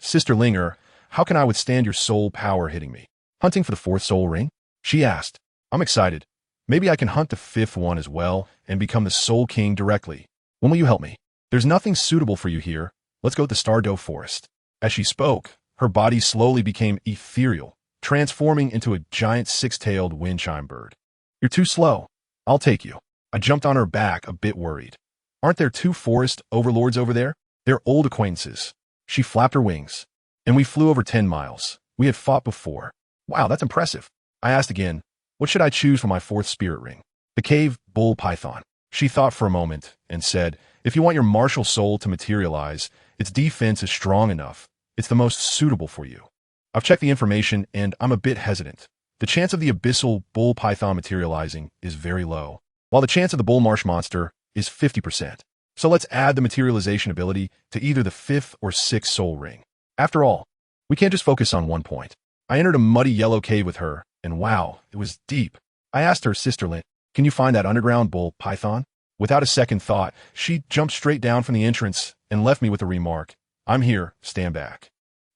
Sister Linger, how can I withstand your soul power hitting me? Hunting for the 4th soul ring? She asked. I'm excited. Maybe I can hunt the 5th one as well and become the Soul King directly. When will you help me? There's nothing suitable for you here. Let's go to the Stardow Forest. As she spoke, her body slowly became ethereal, transforming into a giant 6-tailed wind chime bird. You're too slow. I'll take you. I jumped on her back, a bit worried. Aren't there 2 forest overlords over there? They're old acquaintances. She flapped her wings, and we flew over 10 miles. We had fought before. Wow, that's impressive. I asked again, what should I choose for my 4th spirit ring? The cave bull python. She thought for a moment and said, if you want your martial soul to materialize, its defense is strong enough. It's the most suitable for you. I've checked the information and I'm a bit hesitant. The chance of the abyssal bull python materializing is very low, while the chance of the bull marsh monster is 50%. So let's add the materialization ability to either the 5th or 6th soul ring. After all, we can't just focus on one point. I entered a muddy yellow cave with her, and wow, it was deep. I asked her, Sister Lin, can you find that underground bull python? Without a second thought, she jumped straight down from the entrance and left me with the remark, I'm here, stand back.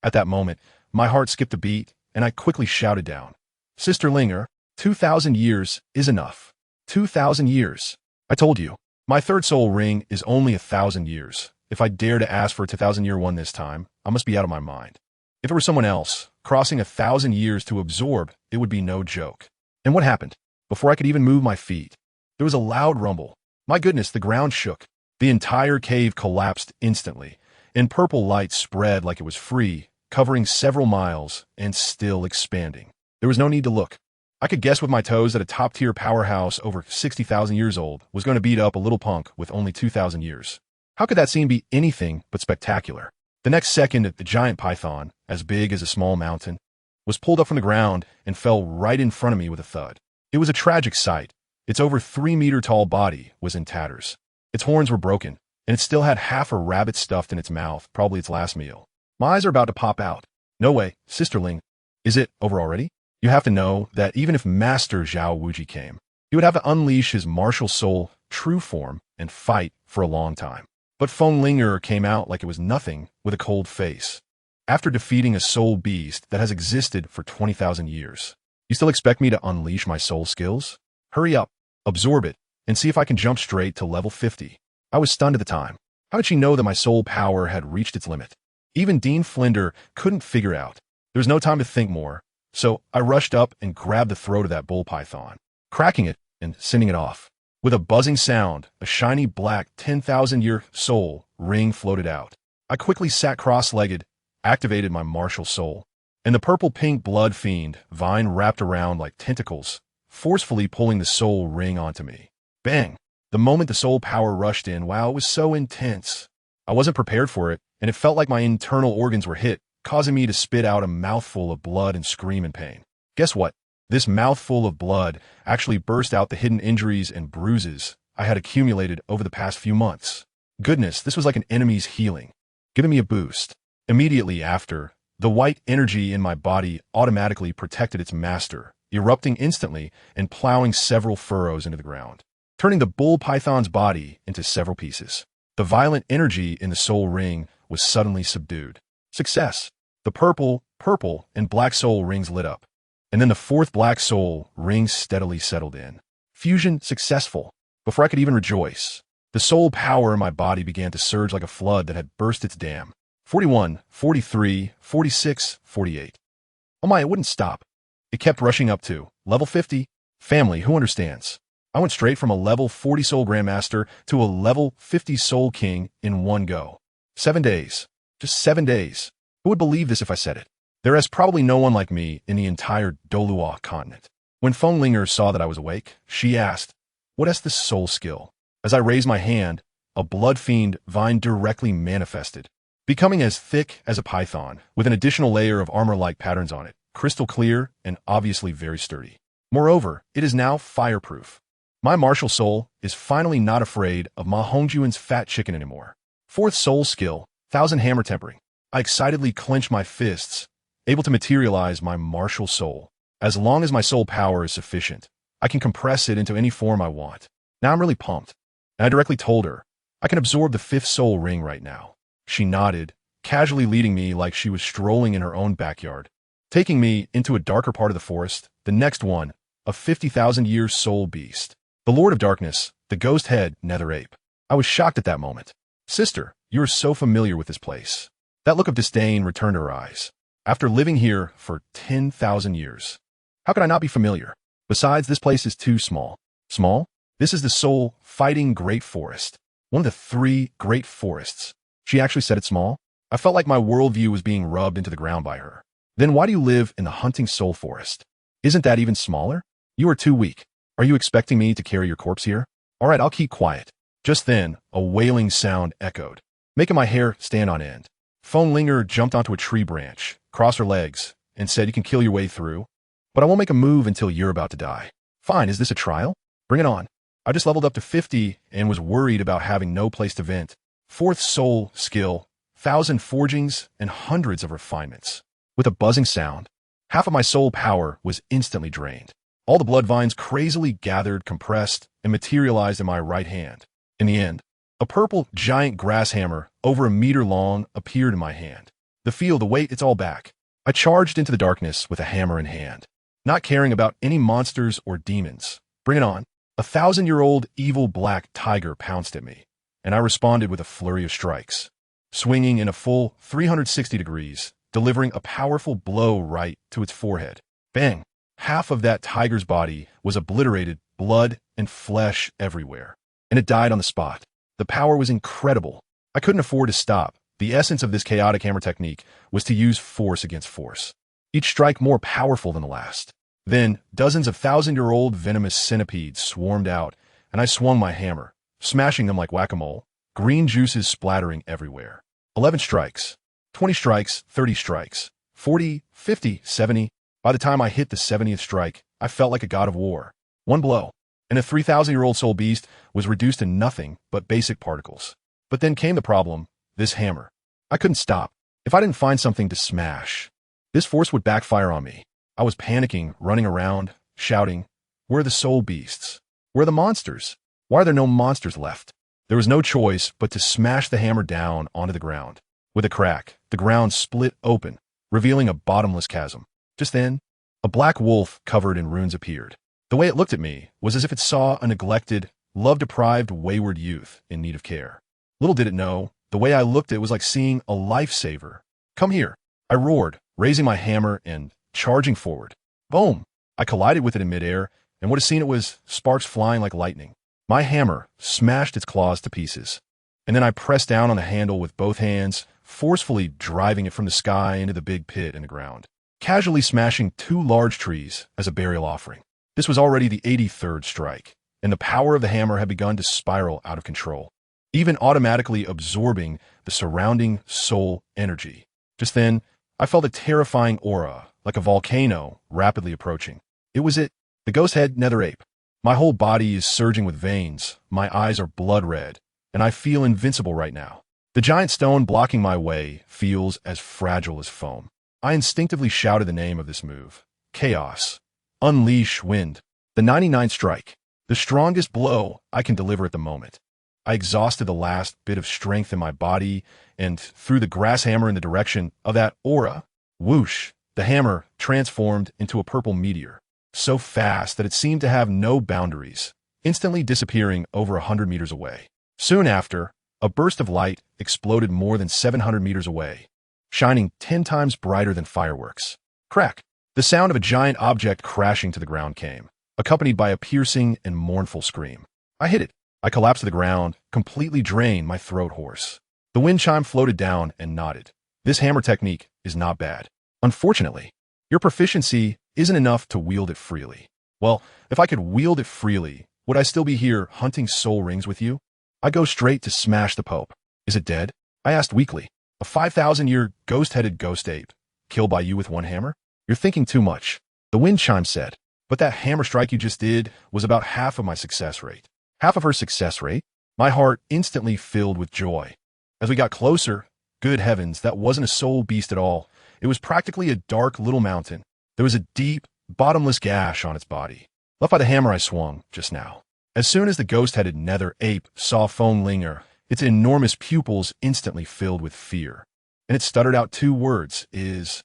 At that moment, my heart skipped a beat, and I quickly shouted down. Sister Linger, 2,000 years is enough. 2,000 years. I told you, my third soul ring is only 1,000 years. If I dare to ask for a 2,000-year one this time, I must be out of my mind. If it were someone else, crossing 1,000 years to absorb, it would be no joke. And what happened? Before I could even move my feet, there was a loud rumble. My goodness, the ground shook. The entire cave collapsed instantly, and purple light spread like it was free, covering several miles and still expanding. There was no need to look. I could guess with my toes that a top-tier powerhouse over 60,000 years old was going to beat up a little punk with only 2,000 years. How could that scene be anything but spectacular? The next second, the giant python, as big as a small mountain, was pulled up from the ground and fell right in front of me with a thud. It was a tragic sight. Its over 3-meter-tall body was in tatters. Its horns were broken, and it still had half a rabbit stuffed in its mouth, probably its last meal. My eyes are about to pop out. No way, Sisterling. Is it over already? You have to know that even if Master Zhao Wuji came, he would have to unleash his martial soul, true form, and fight for a long time. But Feng Linger came out like it was nothing with a cold face. After defeating a soul beast that has existed for 20,000 years, you still expect me to unleash my soul skills? Hurry up, absorb it, and see if I can jump straight to level 50. I was stunned at the time. How did she know that my soul power had reached its limit? Even Dean Flinder couldn't figure out. There was no time to think more, so I rushed up and grabbed the throat of that bull python, cracking it and sending it off. With a buzzing sound, a shiny black 10,000-year soul ring floated out. I quickly sat cross-legged, activated my martial soul, and the purple-pink blood fiend vine wrapped around like tentacles, forcefully pulling the soul ring onto me. Bang! The moment the soul power rushed in, wow, it was so intense. I wasn't prepared for it, and it felt like my internal organs were hit, causing me to spit out a mouthful of blood and scream in pain. Guess what? This mouthful of blood actually burst out the hidden injuries and bruises I had accumulated over the past few months. Goodness, this was like an enemy's healing, giving me a boost. Immediately after, the white energy in my body automatically protected its master, erupting instantly and plowing several furrows into the ground, turning the bull python's body into several pieces. The violent energy in the soul ring was suddenly subdued. Success! The purple, and black soul rings lit up. And then the fourth black soul ring steadily settled in. Fusion successful. Before I could even rejoice, the soul power in my body began to surge like a flood that had burst its dam. 41, 43, 46, 48. Oh my, it wouldn't stop. It kept rushing up to level 50. Family, who understands? I went straight from a level 40 soul grandmaster to a level 50 soul king in one go. 7 days. Just 7 days. Who would believe this if I said it? There is probably no one like me in the entire Douluo continent. When Feng Linger saw that I was awake, she asked, "What is this soul skill?" As I raised my hand, a blood fiend vine directly manifested, becoming as thick as a python, with an additional layer of armor-like patterns on it, crystal clear and obviously very sturdy. Moreover, it is now fireproof. My martial soul is finally not afraid of Ma Hongjuan's fat chicken anymore. Fourth soul skill, 1,000 hammer tempering. I excitedly clenched my fists, able to materialize my martial soul. As long as my soul power is sufficient, I can compress it into any form I want. Now I'm really pumped. And I directly told her, I can absorb the fifth soul ring right now. She nodded, casually leading me like she was strolling in her own backyard, taking me into a darker part of the forest, the next one, a 50,000-year soul beast. The Lord of Darkness, the ghost head nether ape. I was shocked at that moment. Sister, you are so familiar with this place. That look of disdain returned to her eyes. After living here for 10,000 years, how could I not be familiar? Besides, this place is too small. Small? This is the soul fighting great forest. One of the 3 great forests. She actually said it small? I felt like my worldview was being rubbed into the ground by her. Then why do you live in the hunting soul forest? Isn't that even smaller? You are too weak. Are you expecting me to carry your corpse here? All right, I'll keep quiet. Just then, a wailing sound echoed, making my hair stand on end. Feng Linger jumped onto a tree branch, crossed her legs, and said, "You can kill your way through, but I won't make a move until you're about to die." Fine, is this a trial? Bring it on. I just leveled up to 50 and was worried about having no place to vent. Fourth soul skill, 1,000 forgings and hundreds of refinements. With a buzzing sound, half of my soul power was instantly drained. All the blood vines crazily gathered, compressed, and materialized in my right hand. In the end, A purple, giant grass hammer, over a meter long, appeared in my hand. The weight, it's all back. I charged into the darkness with a hammer in hand, not caring about any monsters or demons. Bring it on. A 1,000-year-old evil black tiger pounced at me, and I responded with a flurry of strikes, swinging in a full 360 degrees, delivering a powerful blow right to its forehead. Bang! Half of that tiger's body was obliterated, blood and flesh everywhere, and it died on the spot. The power was incredible. I couldn't afford to stop. The essence of this chaotic hammer technique was to use force against force, each strike more powerful than the last. Then, dozens of 1,000-year-old venomous centipedes swarmed out, and I swung my hammer, smashing them like whack-a-mole, green juices splattering everywhere. 11 strikes, 20 strikes, 30 strikes, 40, 50, 70. By the time I hit the 70th strike, I felt like a god of war. One blow, and a 3,000-year-old soul beast was reduced to nothing but basic particles. But then came the problem, this hammer. I couldn't stop. If I didn't find something to smash, this force would backfire on me. I was panicking, running around, shouting, "Where are the soul beasts? Where are the monsters? Why are there no monsters left?" There was no choice but to smash the hammer down onto the ground. With a crack, the ground split open, revealing a bottomless chasm. Just then, a black wolf covered in runes appeared. The way it looked at me was as if it saw a neglected, love-deprived, wayward youth in need of care. Little did it know, the way I looked at it was like seeing a lifesaver. "Come here," I roared, raising my hammer and charging forward. Boom! I collided with it in midair, and would have seen it was sparks flying like lightning. My hammer smashed its claws to pieces, and then I pressed down on the handle with both hands, forcefully driving it from the sky into the big pit in the ground, casually smashing 2 large trees as a burial offering. This was already the 83rd strike, and the power of the hammer had begun to spiral out of control, even automatically absorbing the surrounding soul energy. Just then, I felt a terrifying aura, like a volcano, rapidly approaching. It was it, the ghost head nether ape. My whole body is surging with veins, my eyes are blood red, and I feel invincible right now. The giant stone blocking my way feels as fragile as foam. I instinctively shouted the name of this move. Chaos. Unleash wind. The 99th strike. The strongest blow I can deliver at the moment. I exhausted the last bit of strength in my body and threw the grass hammer in the direction of that aura. Whoosh! The hammer transformed into a purple meteor, so fast that it seemed to have no boundaries, instantly disappearing over 100 meters away. Soon after, a burst of light exploded more than 700 meters away, shining 10 times brighter than fireworks. Crack! The sound of a giant object crashing to the ground came, accompanied by a piercing and mournful scream. I hit it. I collapsed to the ground, completely drained, my throat hoarse. The wind chime floated down and nodded. This hammer technique is not bad. Unfortunately, your proficiency isn't enough to wield it freely. Well, if I could wield it freely, would I still be here hunting soul rings with you? I go straight to smash the Pope. Is it dead? I asked weakly. A 5,000-year ghost-headed ghost ape, killed by you with one hammer? You're thinking too much. The wind chime said, but that hammer strike you just did was about half of my success rate. Half of her success rate? My heart instantly filled with joy. As we got closer, good heavens, that wasn't a soul beast at all. It was practically a dark little mountain. There was a deep, bottomless gash on its body, left by the hammer I swung just now. As soon as the ghost-headed nether ape saw Feng Linger, its enormous pupils instantly filled with fear, and it stuttered out 2 words, "Is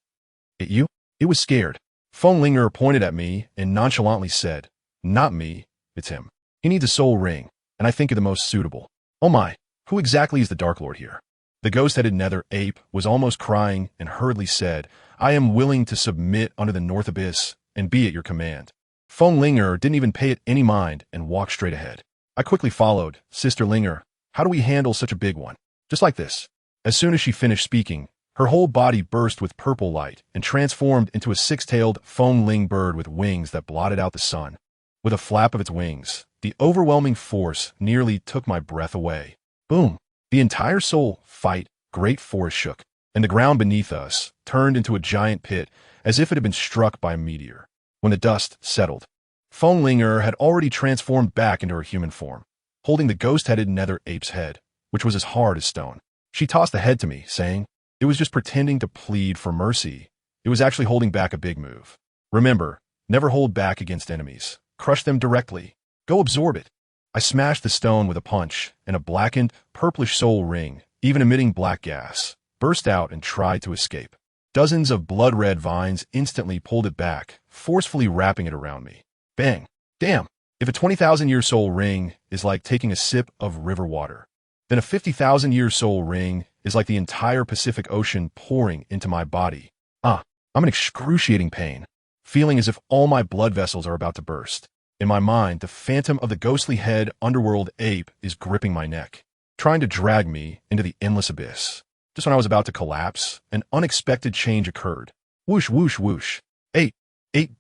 it you?" It was scared. Feng Linger pointed at me and nonchalantly said, "Not me, it's him. He needs a soul ring, and I think you're the most suitable." Oh my, who exactly is the Dark Lord here? The ghost-headed nether ape was almost crying and hurriedly said, "I am willing to submit under the North Abyss and be at your command." Feng Linger didn't even pay it any mind and walked straight ahead. I quickly followed. "Sister Linger, how do we handle such a big one?" Just like this. As soon as she finished speaking, her whole body burst with purple light and transformed into a 6-tailed Feng Ling bird with wings that blotted out the sun. With a flap of its wings, the overwhelming force nearly took my breath away. Boom! The entire soul fight great forest shook, and the ground beneath us turned into a giant pit as if it had been struck by a meteor. When the dust settled, Feng Linger had already transformed back into her human form, holding the ghost-headed nether ape's head, which was as hard as stone. She tossed the head to me, saying, "It was just pretending to plead for mercy. It was actually holding back a big move. Remember, never hold back against enemies. Crush them directly. Go absorb it." I smashed the stone with a punch, and a blackened, purplish soul ring, even emitting black gas, burst out and tried to escape. Dozens of blood-red vines instantly pulled it back, forcefully wrapping it around me. Bang! Damn! If a 20,000-year soul ring is like taking a sip of river water, then a 50,000-year soul ring is like the entire Pacific Ocean pouring into my body. I'm in excruciating pain, feeling as if all my blood vessels are about to burst. In my mind, the phantom of the ghostly head underworld ape is gripping my neck, trying to drag me into the endless abyss. Just when I was about to collapse, an unexpected change occurred. Whoosh, whoosh, whoosh. Eight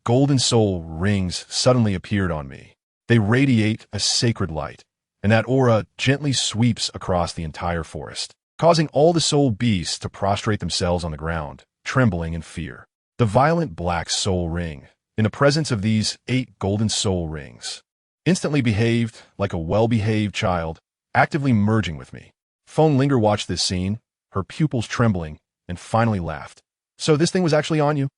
golden soul rings suddenly appeared on me. They radiate a sacred light, and that aura gently sweeps across the entire forest, causing all the soul beasts to prostrate themselves on the ground, trembling in fear. The violent black soul ring, in the presence of these 8 golden soul rings, instantly behaved like a well-behaved child, actively merging with me. Phone Linger watched this scene, her pupils trembling, and finally laughed. So this thing was actually on you?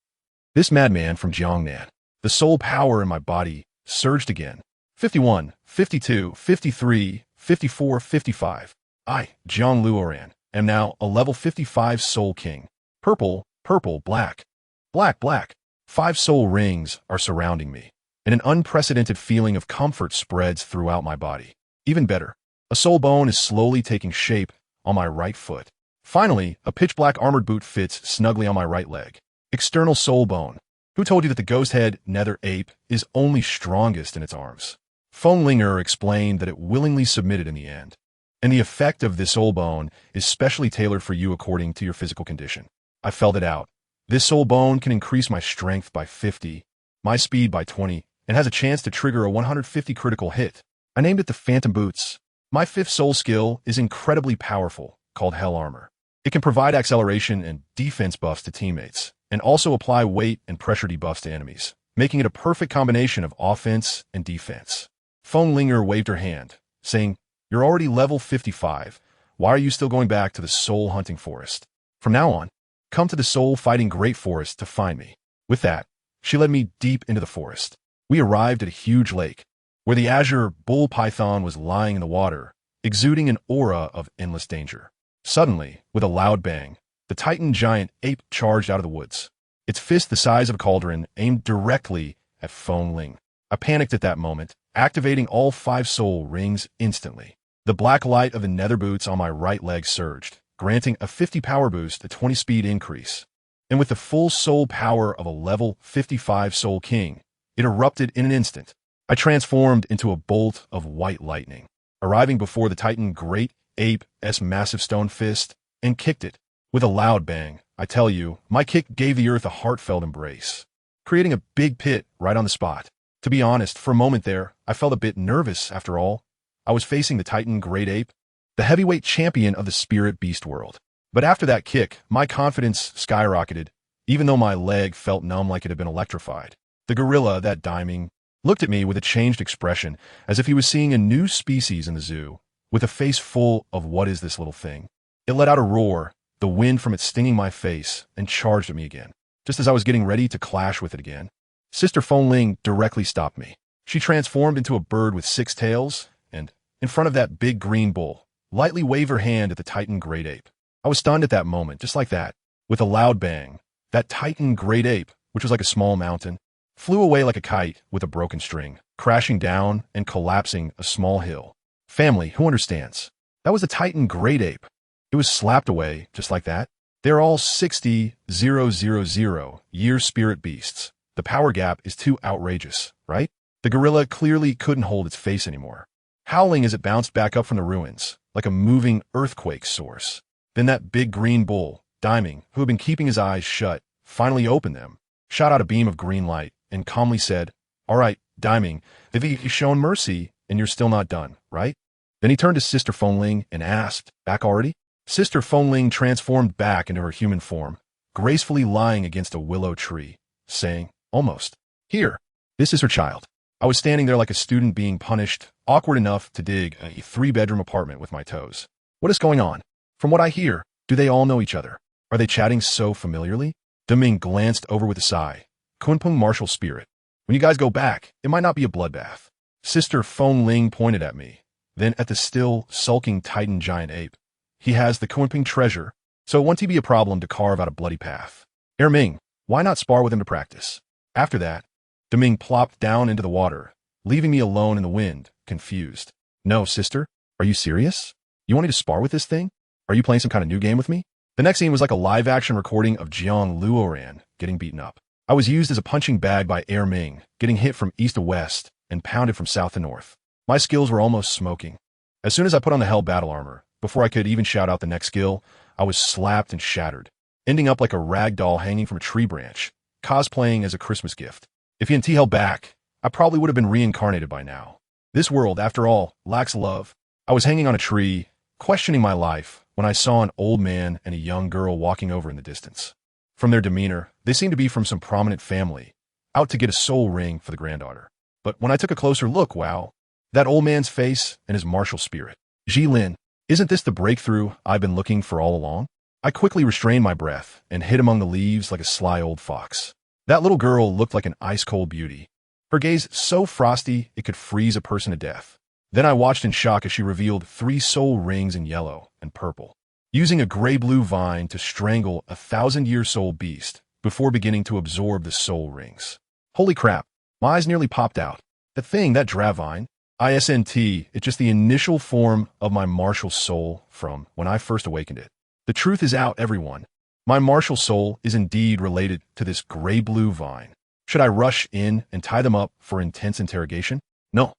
This madman from JiangLuoran. The soul power in my body surged again. 51, 52, 53, 54, 55. I, Jiang Luoran, am now a level 55 soul king. Purple, purple, black. Black, black. 5 soul rings are surrounding me, and an unprecedented feeling of comfort spreads throughout my body. Even better, a soul bone is slowly taking shape on my right foot. Finally, a pitch-black armored boot fits snugly on my right leg. External soul bone. Who told you that the ghost head nether ape is only strongest in its arms? Phone Linger explained that it willingly submitted in the end, and the effect of this soul bone is specially tailored for you according to your physical condition. I felt it out. This soul bone can increase my strength by 50, my speed by 20, and has a chance to trigger a 150 critical hit. I named it the Phantom Boots. My 5th soul skill is incredibly powerful, called Hell Armor. It can provide acceleration and defense buffs to teammates, and also apply weight and pressure debuffs to enemies, making it a perfect combination of offense and defense. Phone Linger waved her hand, saying, "You're already level 55. Why are you still going back to the soul hunting forest? From now on, come to the soul fighting great forest to find me." With that, she led me deep into the forest. We arrived at a huge lake, where the azure bull python was lying in the water, exuding an aura of endless danger. Suddenly, with a loud bang, the titan giant ape charged out of the woods, its fist the size of a cauldron aimed directly at Phone Ling. I panicked at that moment, activating all 5 soul rings instantly. The black light of the nether boots on my right leg surged, granting a 50 power boost, a 20 speed increase. And with the full soul power of a level 55 soul king, it erupted in an instant. I transformed into a bolt of white lightning, arriving before the titan great ape's massive stone fist, and kicked it. With a loud bang, I tell you, my kick gave the earth a heartfelt embrace, creating a big pit right on the spot. To be honest, for a moment there, I felt a bit nervous. After all, I was facing the titan great ape, the heavyweight champion of the spirit beast world. But after that kick, my confidence skyrocketed, even though my leg felt numb like it had been electrified. The gorilla, that Beiming, looked at me with a changed expression, as if he was seeing a new species in the zoo, with a face full of "what is this little thing?" It let out a roar, the wind from it stinging my face, and charged at me again. Just as I was getting ready to clash with it again, Sister Phone Ling directly stopped me. She transformed into a bird with 6 tails, and, in front of that big green bull, lightly waved her hand at the titan great ape. I was stunned at that moment, just like that. With a loud bang, that titan great ape, which was like a small mountain, flew away like a kite with a broken string, crashing down and collapsing a small hill. Family, who understands? That was the titan great ape. It was slapped away, just like that. They're all 60,000 year spirit beasts. The power gap is too outrageous, right? The gorilla clearly couldn't hold its face anymore, howling as it bounced back up from the ruins, like a moving earthquake source. Then that big green bull, Beiming, who had been keeping his eyes shut, finally opened them, shot out a beam of green light, and calmly said, "All right, Beiming, you've shown mercy, and you're still not done, right?" Then he turned to Sister Phone Ling and asked, "Back already?" Sister Phone Ling transformed back into her human form, gracefully lying against a willow tree, saying, "Almost. Here, this is her child." I was standing there like a student being punished, awkward enough to dig a 3-bedroom apartment with my toes. What is going on? From what I hear, do they all know each other? Are they chatting so familiarly? Deming glanced over with a sigh. Kunpung martial spirit. When you guys go back, it might not be a bloodbath. Sister Feng Ling pointed at me, then at the still, sulking Titan giant ape. He has the Kunping treasure, so won't he be a problem to carve out a bloody path? Ming, why not spar with him to practice? After that, Deming plopped down into the water, leaving me alone in the wind, confused. No, sister, are you serious? You want me to spar with this thing? Are you playing some kind of new game with me? The next scene was like a live-action recording of Jiang Luoran getting beaten up. I was used as a punching bag by Ming, getting hit from east to west and pounded from south to north. My skills were almost smoking. As soon as I put on the hell battle armor, before I could even shout out the next skill, I was slapped and shattered, ending up like a rag doll hanging from a tree branch, cosplaying as a Christmas gift. If Yin T held back, I probably would have been reincarnated by now. This world, after all, lacks love. I was hanging on a tree, questioning my life, when I saw an old man and a young girl walking over in the distance. From their demeanor, they seemed to be from some prominent family, out to get a soul ring for the granddaughter. But when I took a closer look, wow, that old man's face and his martial spirit. Lin, isn't this the breakthrough I've been looking for all along? I quickly restrained my breath and hid among the leaves like a sly old fox. That little girl looked like an ice-cold beauty, her gaze so frosty it could freeze a person to death. Then I watched in shock as she revealed 3 soul rings in yellow and purple, using a gray-blue vine to strangle a 1,000-year soul beast before beginning to absorb the soul rings. Holy crap, my eyes nearly popped out. The thing, that dravine, ISNT, it's just the initial form of my martial soul from when I first awakened it. The truth is out, everyone. My martial soul is indeed related to this gray-blue vine. Should I rush in and tie them up for intense interrogation? No.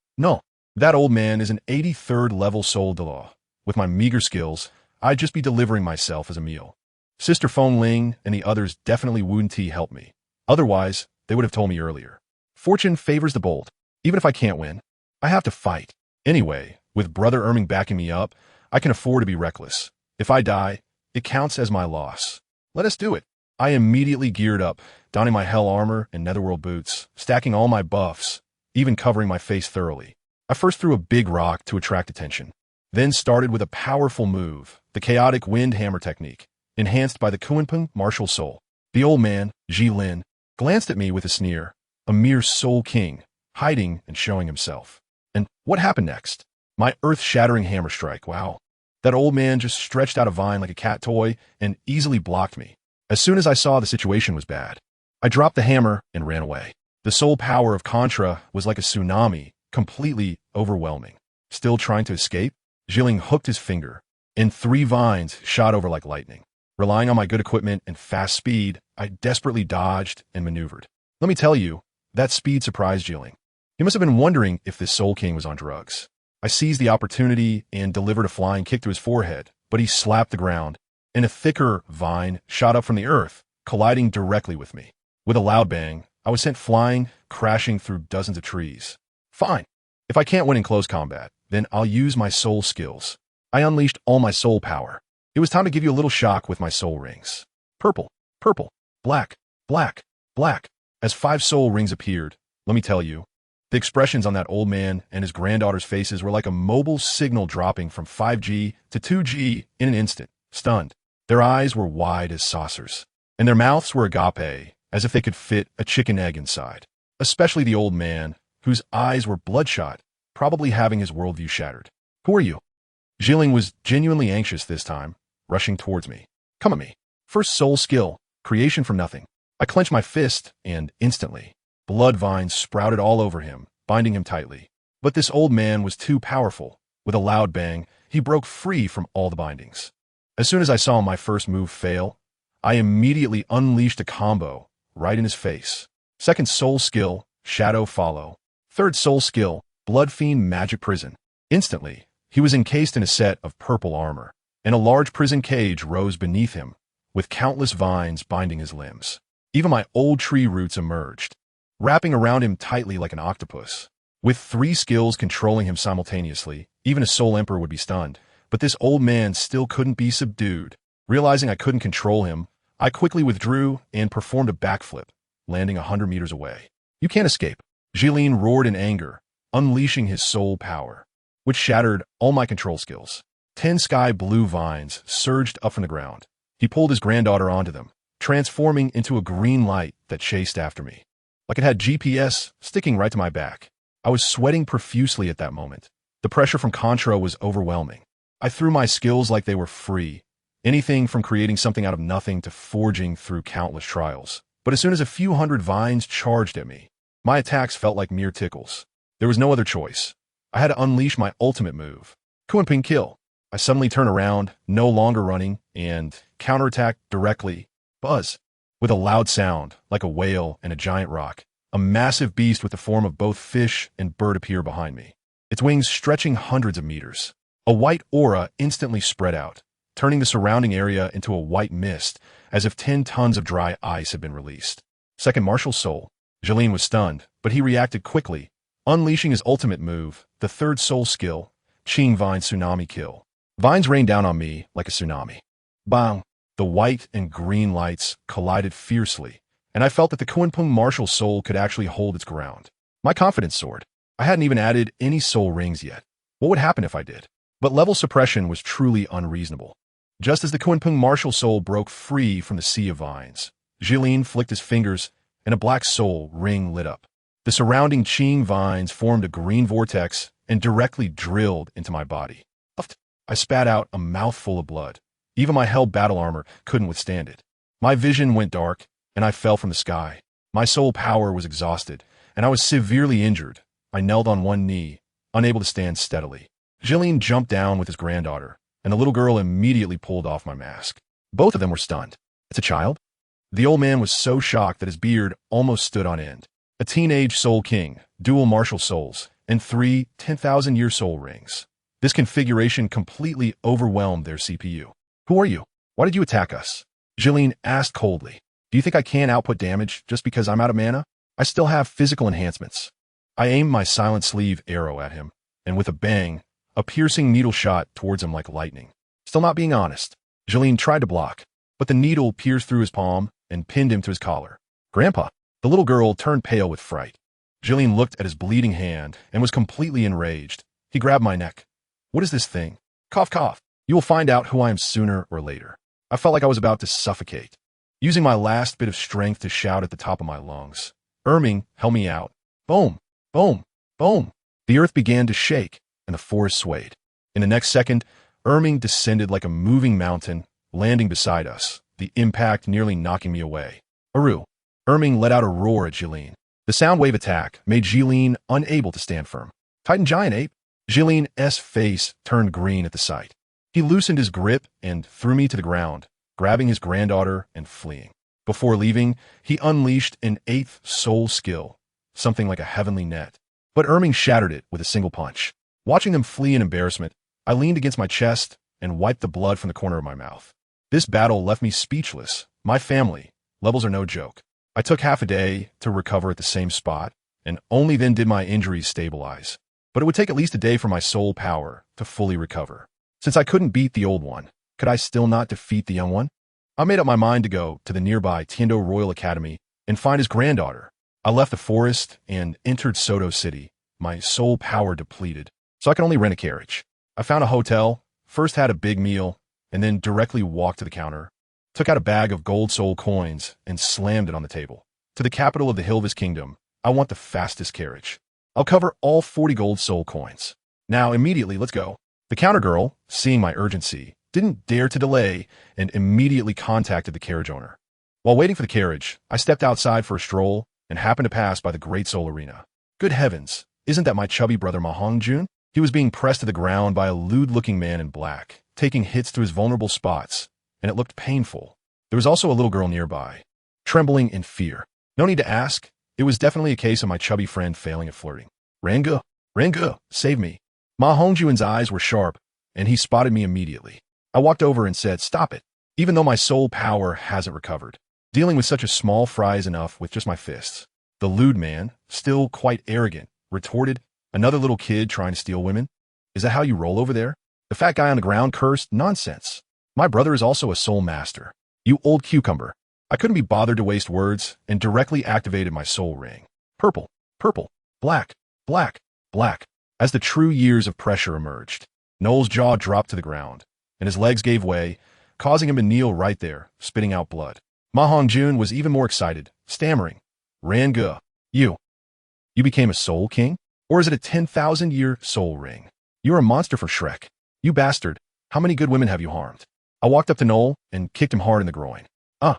That old man is an 83rd level soul Douluo. With my meager skills, I'd just be delivering myself as a meal. Sister Feng Ling and the others definitely wouldn't help me. Otherwise, they would have told me earlier. Fortune favors the bold. Even if I can't win, I have to fight. Anyway, with Brother Erming backing me up, I can afford to be reckless. If I die, it counts as my loss. Let us do it. I immediately geared up, donning my hell armor and netherworld boots, stacking all my buffs, even covering my face thoroughly. I first threw a big rock to attract attention, then started with a powerful move, the chaotic wind hammer technique, enhanced by the Kunpeng martial soul. The old man, Lin, glanced at me with a sneer, a mere soul king, hiding and showing himself. And what happened next? My earth-shattering hammer strike, wow. That old man just stretched out a vine like a cat toy and easily blocked me. As soon as I saw the situation was bad, I dropped the hammer and ran away. The soul power of Contra was like a tsunami, completely overwhelming. Still trying to escape, Jiang hooked his finger, and 3 vines shot over like lightning. Relying on my good equipment and fast speed, I desperately dodged and maneuvered. Let me tell you, that speed surprised Jiang. He must have been wondering if this Soul King was on drugs. I seized the opportunity and delivered a flying kick to his forehead, but he slapped the ground, and a thicker vine shot up from the earth, colliding directly with me. With a loud bang, I was sent flying, crashing through dozens of trees. Fine. If I can't win in close combat, then I'll use my soul skills. I unleashed all my soul power. It was time to give you a little shock with my soul rings. Purple, black. As 5 soul rings appeared, let me tell you, the expressions on that old man and his granddaughter's faces were like a mobile signal dropping from 5G to 2G in an instant, stunned. Their eyes were wide as saucers, and their mouths were agape, as if they could fit a chicken egg inside. Especially the old man, whose eyes were bloodshot, probably having his worldview shattered. Who are you? Jiang was genuinely anxious this time, rushing towards me. Come at me. First soul skill, creation from nothing. I clenched my fist, and instantly, blood vines sprouted all over him, binding him tightly. But this old man was too powerful. With a loud bang, he broke free from all the bindings. As soon as I saw my first move fail, I immediately unleashed a combo right in his face. Second soul skill, shadow follow. Third soul skill, blood fiend magic prison. Instantly, he was encased in a set of purple armor, and a large prison cage rose beneath him, with countless vines binding his limbs. Even my old tree roots emerged, wrapping around him tightly like an octopus. With 3 skills controlling him simultaneously, even a soul emperor would be stunned, but this old man still couldn't be subdued. Realizing I couldn't control him, I quickly withdrew and performed a backflip, landing 100 meters away. You can't escape. Jiang roared in anger, unleashing his soul power, which shattered all my control skills. 10 sky blue vines surged up from the ground. He pulled his granddaughter onto them, transforming into a green light that chased after me, like it had GPS sticking right to my back. I was sweating profusely at that moment. The pressure from Contra was overwhelming. I threw my skills like they were free, anything from creating something out of nothing to forging through countless trials. But as soon as a few hundred vines charged at me, my attacks felt like mere tickles. There was no other choice. I had to unleash my ultimate move. Kunping kill. I suddenly turn around, no longer running, and counterattack directly. Buzz. With a loud sound, like a whale and a giant rock, a massive beast with the form of both fish and bird appear behind me, its wings stretching hundreds of meters. A white aura instantly spread out, turning the surrounding area into a white mist, as if 10 tons of dry ice had been released. Second martial soul. Jiang was stunned, but he reacted quickly, unleashing his ultimate move, the third soul skill, Qing Vine Tsunami Kill. Vines rained down on me like a tsunami. Bang! The white and green lights collided fiercely, and I felt that the Kunpeng martial soul could actually hold its ground. My confidence soared. I hadn't even added any soul rings yet. What would happen if I did? But level suppression was truly unreasonable. Just as the Kunpeng martial soul broke free from the sea of vines, Jiang flicked his fingers and a black soul ring lit up. The surrounding Qing vines formed a green vortex and directly drilled into my body. I spat out a mouthful of blood. Even my held battle armor couldn't withstand it. My vision went dark, and I fell from the sky. My soul power was exhausted, and I was severely injured. I knelt on one knee, unable to stand steadily. Jiang jumped down with his granddaughter, and the little girl immediately pulled off my mask. Both of them were stunned. It's a child? The old man was so shocked that his beard almost stood on end. A teenage soul king, dual martial souls, and 3 10,000-year soul rings. This configuration completely overwhelmed their CPU. Who are you? Why did you attack us? Jiang asked coldly. Do you think I can't output damage just because I'm out of mana? I still have physical enhancements. I aimed my silent sleeve arrow at him, and with a bang, a piercing needle shot towards him like lightning. Still not being honest. Jiang tried to block, but the needle pierced through his palm and pinned him to his collar. Grandpa. The little girl turned pale with fright. Jiang looked at his bleeding hand and was completely enraged. He grabbed my neck. What is this thing? Cough, cough. You will find out who I am sooner or later. I felt like I was about to suffocate. Using my last bit of strength to shout at the top of my lungs, Erming held me out. Boom, boom, boom. The earth began to shake, and the forest swayed. In the next second, Erming descended like a moving mountain, landing beside us, the impact nearly knocking me away. Aru. Erming let out a roar at Jiang. The sound wave attack made Jiang unable to stand firm. Titan giant ape. Jiang's face turned green at the sight. He loosened his grip and threw me to the ground, grabbing his granddaughter and fleeing. Before leaving, he unleashed an 8th soul skill, something like a heavenly net. But Erming shattered it with a single punch. Watching them flee in embarrassment, I leaned against my chest and wiped the blood from the corner of my mouth. This battle left me speechless. My family, levels are no joke. I took half a day to recover at the same spot, and only then did my injuries stabilize. But it would take at least a day for my soul power to fully recover. Since I couldn't beat the old one, could I still not defeat the young one? I made up my mind to go to the nearby Tiando Royal Academy and find his granddaughter. I left the forest and entered Soto City, my soul power depleted, so I could only rent a carriage. I found a hotel, first had a big meal, and then directly walked to the counter, took out a bag of gold soul coins, and slammed it on the table. To the capital of the Hilvis Kingdom, I want the fastest carriage. I'll cover all 40 gold soul coins. Now, immediately, let's go. The counter girl, seeing my urgency, didn't dare to delay and immediately contacted the carriage owner. While waiting for the carriage, I stepped outside for a stroll and happened to pass by the Great Soul Arena. Good heavens, isn't that my chubby brother Ma Hongjun? He was being pressed to the ground by a lewd-looking man in black, taking hits to his vulnerable spots, and it looked painful. There was also a little girl nearby, trembling in fear. No need to ask. It was definitely a case of my chubby friend failing at flirting. Rangu, save me. Ma Hongjun's eyes were sharp, and he spotted me immediately. I walked over and said, stop it, even though my soul power hasn't recovered. Dealing with such a small fry is enough with just my fists. The lewd man, still quite arrogant, retorted, another little kid trying to steal women? Is that how you roll over there? The fat guy on the ground cursed, nonsense. My brother is also a soul master. You old cucumber. I couldn't be bothered to waste words and directly activated my soul ring. Purple, black, black. As the true years of pressure emerged, Noel's jaw dropped to the ground, and his legs gave way, causing him to kneel right there, spitting out blood. Ma Hongjun was even more excited, stammering. Rangu, you became a soul king? Or is it a 10,000-year soul ring? You're a monster for Shrek. You bastard. How many good women have you harmed? I walked up to Noel and kicked him hard in the groin. Ah!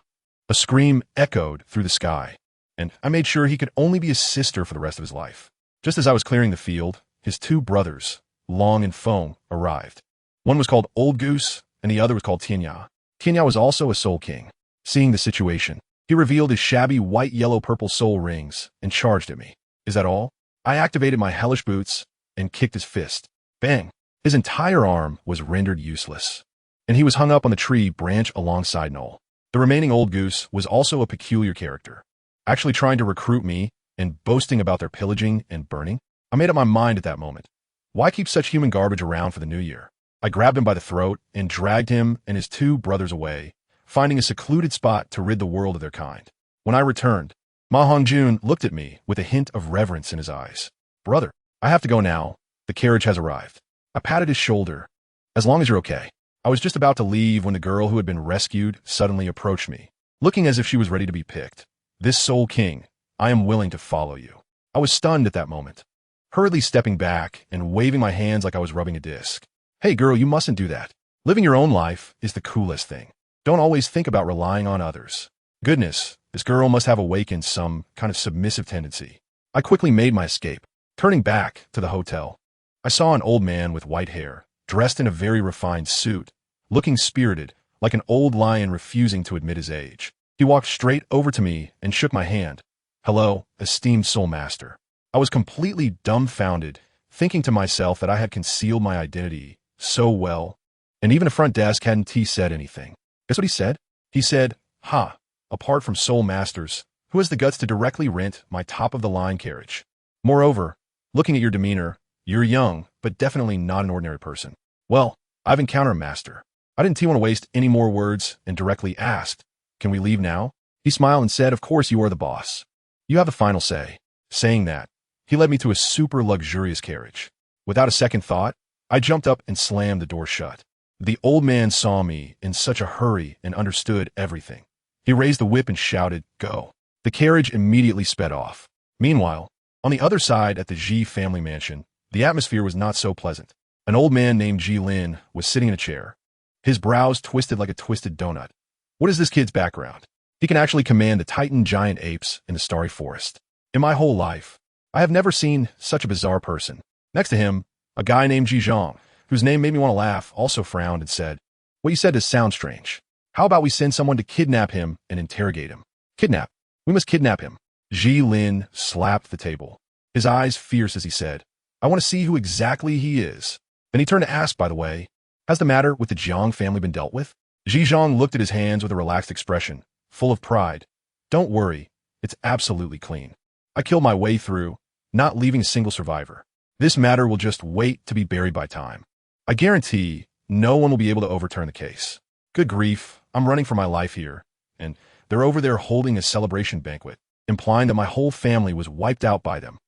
A scream echoed through the sky, and I made sure he could only be his sister for the rest of his life. Just as I was clearing the field, his two brothers, Long and Foam, arrived. One was called Old Goose, and the other was called Tianya. Tianya was also a soul king. Seeing the situation, he revealed his shabby white, yellow, purple soul rings and charged at me. Is that all? I activated my hellish boots and kicked his fist. Bang! His entire arm was rendered useless, and he was hung up on the tree branch alongside Noel. The remaining Old Goose was also a peculiar character, actually trying to recruit me and boasting about their pillaging and burning. I made up my mind at that moment. Why keep such human garbage around for the new year? I grabbed him by the throat and dragged him and his two brothers away, finding a secluded spot to rid the world of their kind. When I returned, Ma Hongjun looked at me with a hint of reverence in his eyes. Brother, I have to go now. The carriage has arrived. I patted his shoulder. As long as you're okay. I was just about to leave when the girl who had been rescued suddenly approached me, looking as if she was ready to be picked. This Soul King, I am willing to follow you. I was stunned at that moment, hurriedly stepping back and waving my hands like I was rubbing a disc. Hey girl, you mustn't do that. Living your own life is the coolest thing. Don't always think about relying on others. Goodness, this girl must have awakened some kind of submissive tendency. I quickly made my escape. Turning back to the hotel, I saw an old man with white hair, dressed in a very refined suit, looking spirited, like an old lion refusing to admit his age. He walked straight over to me and shook my hand. Hello, esteemed Soul Master. I was completely dumbfounded, thinking to myself that I had concealed my identity so well, and even the front desk hadn't said anything. Guess what he said? He said, "Ha, apart from Soul Masters, who has the guts to directly rent my top-of-the-line carriage? Moreover, looking at your demeanor, you're young, but definitely not an ordinary person." Well, I've encountered a master. I didn't want to waste any more words and directly asked, "Can we leave now?" He smiled and said, "Of course you are the boss. You have the final say." Saying that, he led me to a super luxurious carriage. Without a second thought, I jumped up and slammed the door shut. The old man saw me in such a hurry and understood everything. He raised the whip and shouted, "Go." The carriage immediately sped off. Meanwhile, on the other side at the Ji family mansion, the atmosphere was not so pleasant. An old man named Ji Lin was sitting in a chair, his brows twisted like a twisted donut. What is this kid's background? He can actually command the Titan giant apes in the starry forest. In my whole life, I have never seen such a bizarre person. Next to him, a guy named Ji Zhang, whose name made me want to laugh, also frowned and said, "What you said does sound strange. How about we send someone to kidnap him and interrogate him?" Kidnap? We must kidnap him. Ji Lin slapped the table, his eyes fierce as he said, "I want to see who exactly he is." Then he turned to ask, by the way, "Has the matter with the Jiang family been dealt with?" Ji Zhang looked at his hands with a relaxed expression, full of pride. "Don't worry, it's absolutely clean. I killed my way through, not leaving a single survivor. This matter will just wait to be buried by time. I guarantee no one will be able to overturn the case." Good grief, I'm running for my life here, and they're over there holding a celebration banquet, implying that my whole family was wiped out by them.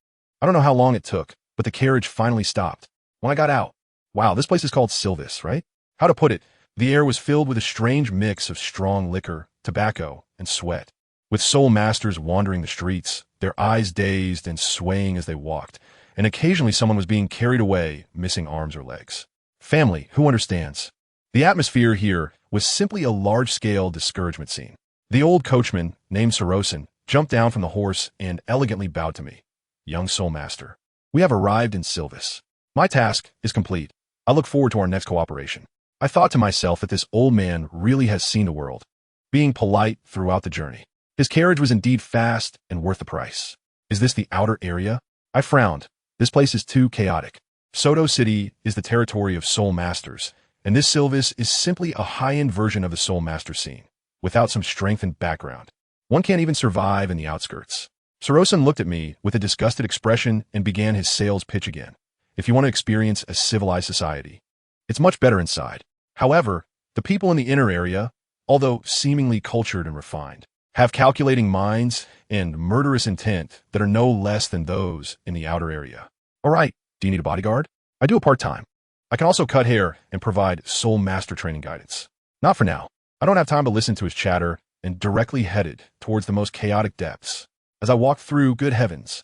I don't know how long it took, but the carriage finally stopped. When I got out, wow, this place is called Silvis, right? How to put it, the air was filled with a strange mix of strong liquor, tobacco, and sweat. With soul masters wandering the streets, their eyes dazed and swaying as they walked, and occasionally someone was being carried away, missing arms or legs. Family, who understands? The atmosphere here was simply a large-scale discouragement scene. The old coachman, named Sorosin, jumped down from the horse and elegantly bowed to me. "Young Soul Master, we have arrived in Silvis. My task is complete. I look forward to our next cooperation." I thought to myself that this old man really has seen the world, being polite throughout the journey. His carriage was indeed fast and worth the price. Is this the outer area? I frowned. This place is too chaotic. Soto City is the territory of Soul Masters, and this Silvis is simply a high-end version of the Soul Master scene, without some strength and background. One can't even survive in the outskirts. Sorosin looked at me with a disgusted expression and began his sales pitch again. If you want to experience a civilized society, it's much better inside. However, the people in the inner area, although seemingly cultured and refined, have calculating minds and murderous intent that are no less than those in the outer area. All right, do you need a bodyguard? I do a part-time. I can also cut hair and provide Soul Master training guidance. Not for now. I don't have time to listen to his chatter and directly headed towards the most chaotic depths. As I walked through, good heavens,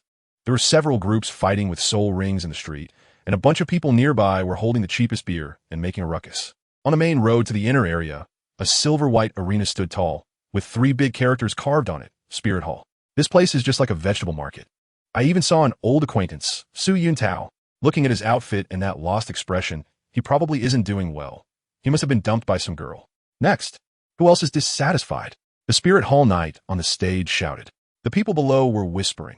There were several groups fighting with soul rings in the street, and a bunch of people nearby were holding the cheapest beer and making a ruckus. On the main road to the inner area, a silver-white arena stood tall, with 3 big characters carved on it, Spirit Hall. This place is just like a vegetable market. I even saw an old acquaintance, Su Yuntao. Looking at his outfit and that lost expression, he probably isn't doing well. He must have been dumped by some girl. Next, who else is dissatisfied? The Spirit Hall Knight on the stage shouted. The people below were whispering.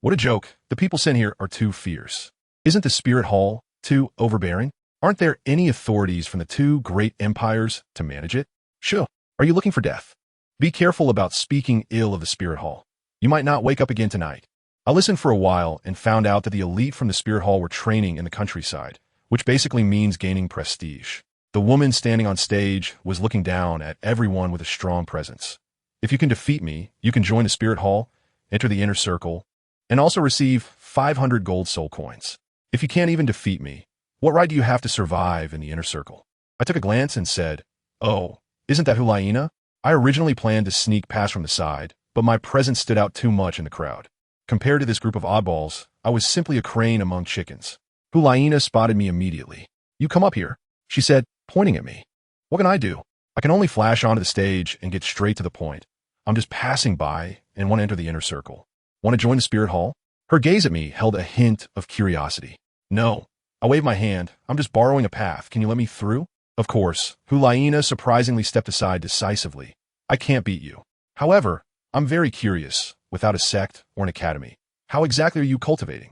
What a joke, the people sent here are too fierce. Isn't the Spirit Hall too overbearing? Aren't there any authorities from the 2 great empires to manage it? Sure. Are you looking for death? Be careful about speaking ill of the Spirit Hall. You might not wake up again tonight. I listened for a while and found out that the elite from the Spirit Hall were training in the countryside, which basically means gaining prestige. The woman standing on stage was looking down at everyone with a strong presence. If you can defeat me, you can join the Spirit Hall, enter the inner circle, and also receive 500 gold soul coins. If you can't even defeat me, what right do you have to survive in the inner circle? I took a glance and said, Oh, isn't that Hulaina? I originally planned to sneak past from the side, but my presence stood out too much in the crowd. Compared to this group of oddballs, I was simply a crane among chickens. Hulaina spotted me immediately. You come up here, she said, pointing at me. What can I do? I can only flash onto the stage and get straight to the point. I'm just passing by and want to enter the inner circle. Want to join the Spirit Hall? Her gaze at me held a hint of curiosity. No. I waved my hand. I'm just borrowing a path. Can you let me through? Of course. Hulaina surprisingly stepped aside decisively. I can't beat you. However, I'm very curious. Without a sect or an academy, how exactly are you cultivating?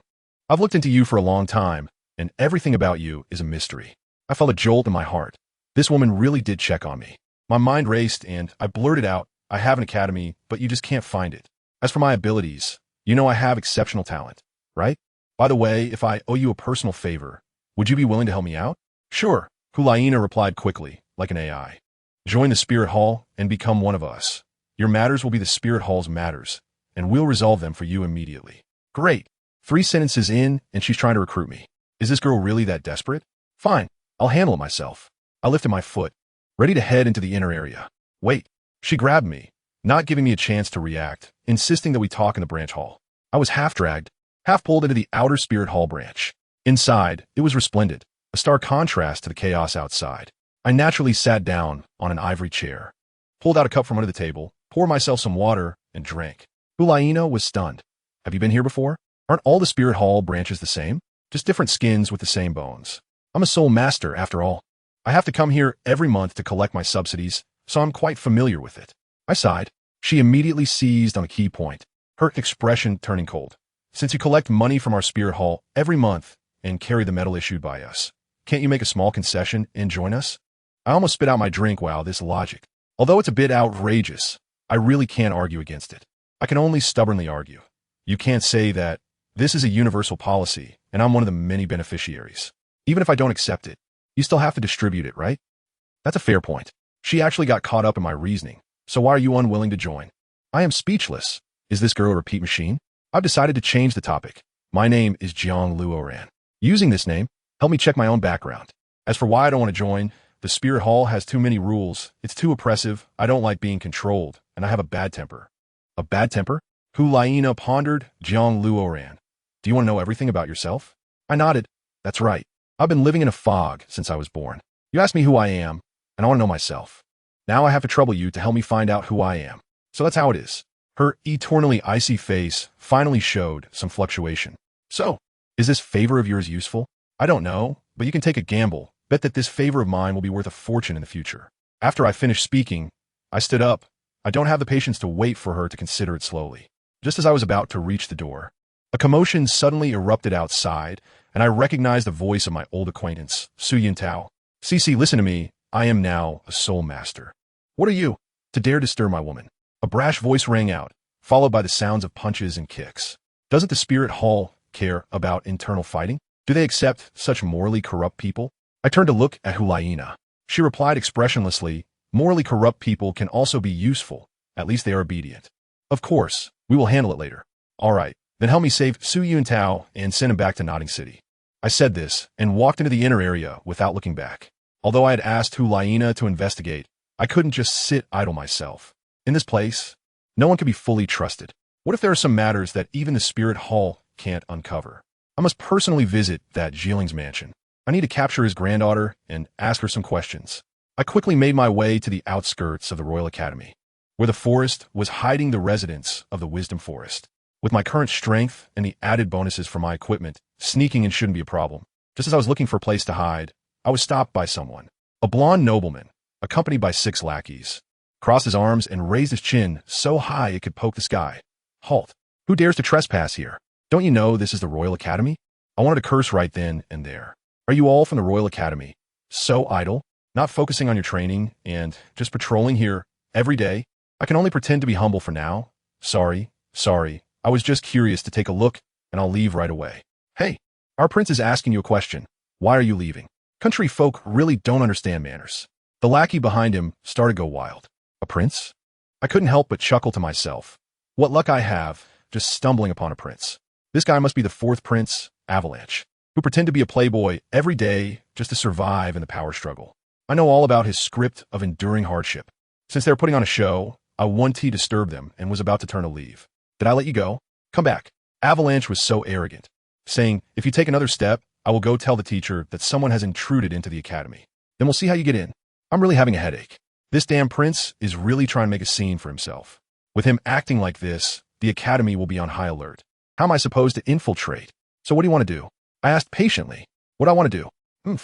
I've looked into you for a long time, and everything about you is a mystery. I felt a jolt in my heart. This woman really did check on me. My mind raced, and I blurted out, I have an academy, but you just can't find it. As for my abilities, you know I have exceptional talent, right? By the way, if I owe you a personal favor, would you be willing to help me out? Sure, Hulaina replied quickly, like an AI. Join the Spirit Hall and become one of us. Your matters will be the Spirit Hall's matters, and we'll resolve them for you immediately. Great. 3 sentences in, and she's trying to recruit me. Is this girl really that desperate? Fine, I'll handle it myself. I lifted my foot, ready to head into the inner area. Wait. She grabbed me, not giving me a chance to react, insisting that we talk in the branch hall. I was half-dragged, half-pulled into the outer Spirit Hall branch. Inside, it was resplendent, a stark contrast to the chaos outside. I naturally sat down on an ivory chair, pulled out a cup from under the table, poured myself some water, and drank. Hulaina was stunned. Have you been here before? Aren't all the Spirit Hall branches the same? Just different skins with the same bones. I'm a soul master, after all. I have to come here every month to collect my subsidies, so I'm quite familiar with it. I sighed. She immediately seized on a key point, her expression turning cold. Since you collect money from our Spirit Hall every month and carry the medal issued by us, can't you make a small concession and join us? I almost spit out my drink. Wow, this logic. Although it's a bit outrageous, I really can't argue against it. I can only stubbornly argue. You can't say that this is a universal policy and I'm one of the many beneficiaries. Even if I don't accept it, you still have to distribute it, right? That's a fair point. She actually got caught up in my reasoning. So why are you unwilling to join? I am speechless. Is this girl a repeat machine? I've decided to change the topic. My name is Jiang Luoran. Using this name, help me check my own background. As for why I don't want to join, the Spirit Hall has too many rules. It's too oppressive. I don't like being controlled, and I have a bad temper. A bad temper? Hulaina pondered. Jiang Luoran. Do you want to know everything about yourself? I nodded. That's right. I've been living in a fog since I was born. You asked me who I am, and I want to know myself. Now I have to trouble you to help me find out who I am. So that's how it is. Her eternally icy face finally showed some fluctuation. So, is this favor of yours useful? I don't know, but you can take a gamble. Bet that this favor of mine will be worth a fortune in the future. After I finished speaking, I stood up. I don't have the patience to wait for her to consider it slowly. Just as I was about to reach the door, a commotion suddenly erupted outside, and I recognized the voice of my old acquaintance, Su Yuntao. Cece, listen to me. I am now a soul master. What are you? To dare disturb my woman. A brash voice rang out, followed by the sounds of punches and kicks. Doesn't the Spirit Hall care about internal fighting? Do they accept such morally corrupt people? I turned to look at Hulaina. She replied expressionlessly, morally corrupt people can also be useful. At least they are obedient. Of course, we will handle it later. All right, then help me save Su Yuntao and send him back to Notting City. I said this and walked into the inner area without looking back. Although I had asked Hulaina to investigate, I couldn't just sit idle myself. In this place, no one can be fully trusted. What if there are some matters that even the Spirit Hall can't uncover. I must personally visit that Jiling's mansion. I need to capture his granddaughter and ask her some questions. I quickly made my way to the outskirts of the Royal Academy, where the forest was hiding the residents of the Wisdom Forest. With my current strength and the added bonuses for my equipment, sneaking in shouldn't be a problem. Just as I was looking for a place to hide, I was stopped by someone. A blonde nobleman, accompanied by 6 lackeys, crossed his arms and raised his chin so high it could poke the sky. Halt! Who dares to trespass here? Don't you know this is the Royal Academy? I wanted to curse right then and there. Are you all from the Royal Academy? So idle, not focusing on your training, and just patrolling here every day? I can only pretend to be humble for now. Sorry. I was just curious to take a look, and I'll leave right away. Hey, our prince is asking you a question. Why are you leaving? Country folk really don't understand manners. The lackey behind him started to go wild. A prince? I couldn't help but chuckle to myself. What luck I have, just stumbling upon a prince. This guy must be the 4th prince, Avalanche, who pretend to be a playboy every day just to survive in the power struggle. I know all about his script of enduring hardship. Since they were putting on a show, I wanted to disturb them and was about to turn to leave. Did I let you go? Come back. Avalanche was so arrogant, saying, if you take another step, I will go tell the teacher that someone has intruded into the academy. Then we'll see how you get in. I'm really having a headache. This damn prince is really trying to make a scene for himself. With him acting like this, the academy will be on high alert. How am I supposed to infiltrate? So what do you want to do? I asked patiently. What do I want to do?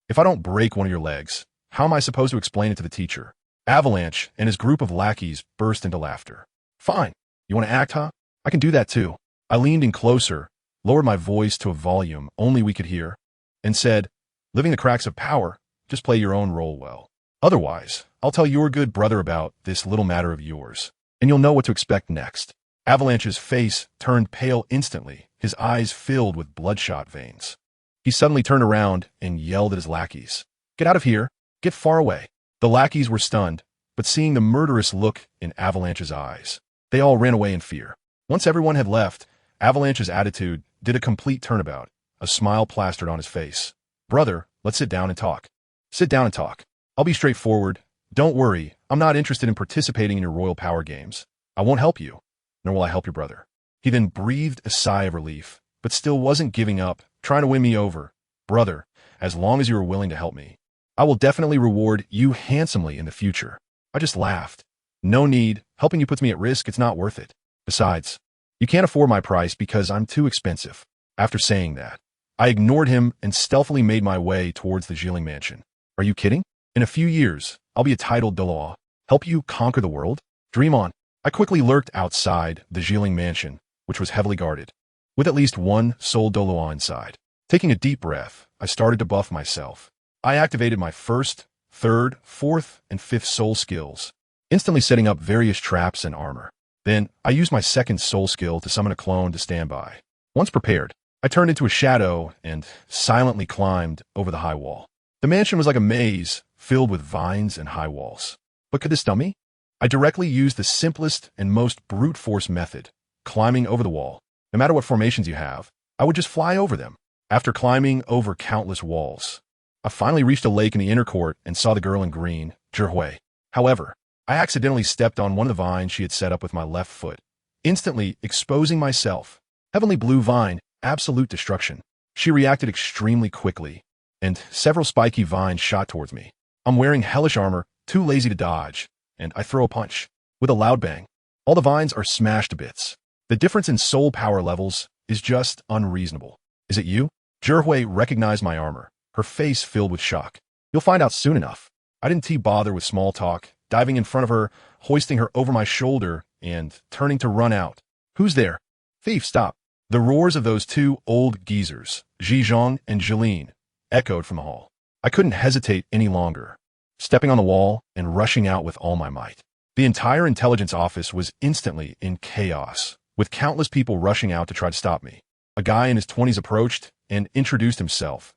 If I don't break one of your legs, how am I supposed to explain it to the teacher? Avalanche and his group of lackeys burst into laughter. Fine. You want to act, huh? I can do that too. I leaned in closer, lowered my voice to a volume only we could hear, and said, living the cracks of power, just play your own role well. Otherwise, I'll tell your good brother about this little matter of yours, and you'll know what to expect next. Avalanche's face turned pale instantly, his eyes filled with bloodshot veins. He suddenly turned around and yelled at his lackeys. Get out of here. Get far away. The lackeys were stunned, but seeing the murderous look in Avalanche's eyes, they all ran away in fear. Once everyone had left, Avalanche's attitude did a complete turnabout, a smile plastered on his face. Brother, let's sit down and talk. Sit down and talk. I'll be straightforward. Don't worry, I'm not interested in participating in your royal power games. I won't help you, nor will I help your brother. He then breathed a sigh of relief, but still wasn't giving up, trying to win me over. Brother, as long as you are willing to help me, I will definitely reward you handsomely in the future. I just laughed. No need. Helping you puts me at risk. It's not worth it. Besides, you can't afford my price because I'm too expensive. After saying that, I ignored him and stealthily made my way towards the Jiling mansion. Are you kidding? In a few years, I'll be a Title Douluo. Help you conquer the world? Dream on. I quickly lurked outside the Jiling mansion, which was heavily guarded, with at least one sole Douluo inside. Taking a deep breath, I started to buff myself. I activated my 1st, 3rd, 4th, and 5th soul skills, instantly setting up various traps and armor. Then, I used my 2nd soul skill to summon a clone to stand by. Once prepared, I turned into a shadow and silently climbed over the high wall. The mansion was like a maze, filled with vines and high walls. But could this stun me? I directly used the simplest and most brute force method, climbing over the wall. No matter what formations you have, I would just fly over them. After climbing over countless walls, I finally reached a lake in the inner court and saw the girl in green, Zhihui. However, I accidentally stepped on one of the vines she had set up with my left foot, instantly exposing myself. Heavenly blue vine, absolute destruction. She reacted extremely quickly, and several spiky vines shot towards me. I'm wearing hellish armor, too lazy to dodge, and I throw a punch. With a loud bang, all the vines are smashed to bits. The difference in soul power levels is just unreasonable. Is it you? Zhihui recognized my armor, her face filled with shock. You'll find out soon enough. I didn't bother with small talk, diving in front of her, hoisting her over my shoulder, and turning to run out. Who's there? Thief, stop. The roars of those 2 old geezers, Zhizhong and Jilin, echoed from the hall. I couldn't hesitate any longer, stepping on the wall and rushing out with all my might. The entire intelligence office was instantly in chaos, with countless people rushing out to try to stop me. A guy in his 20s approached and introduced himself,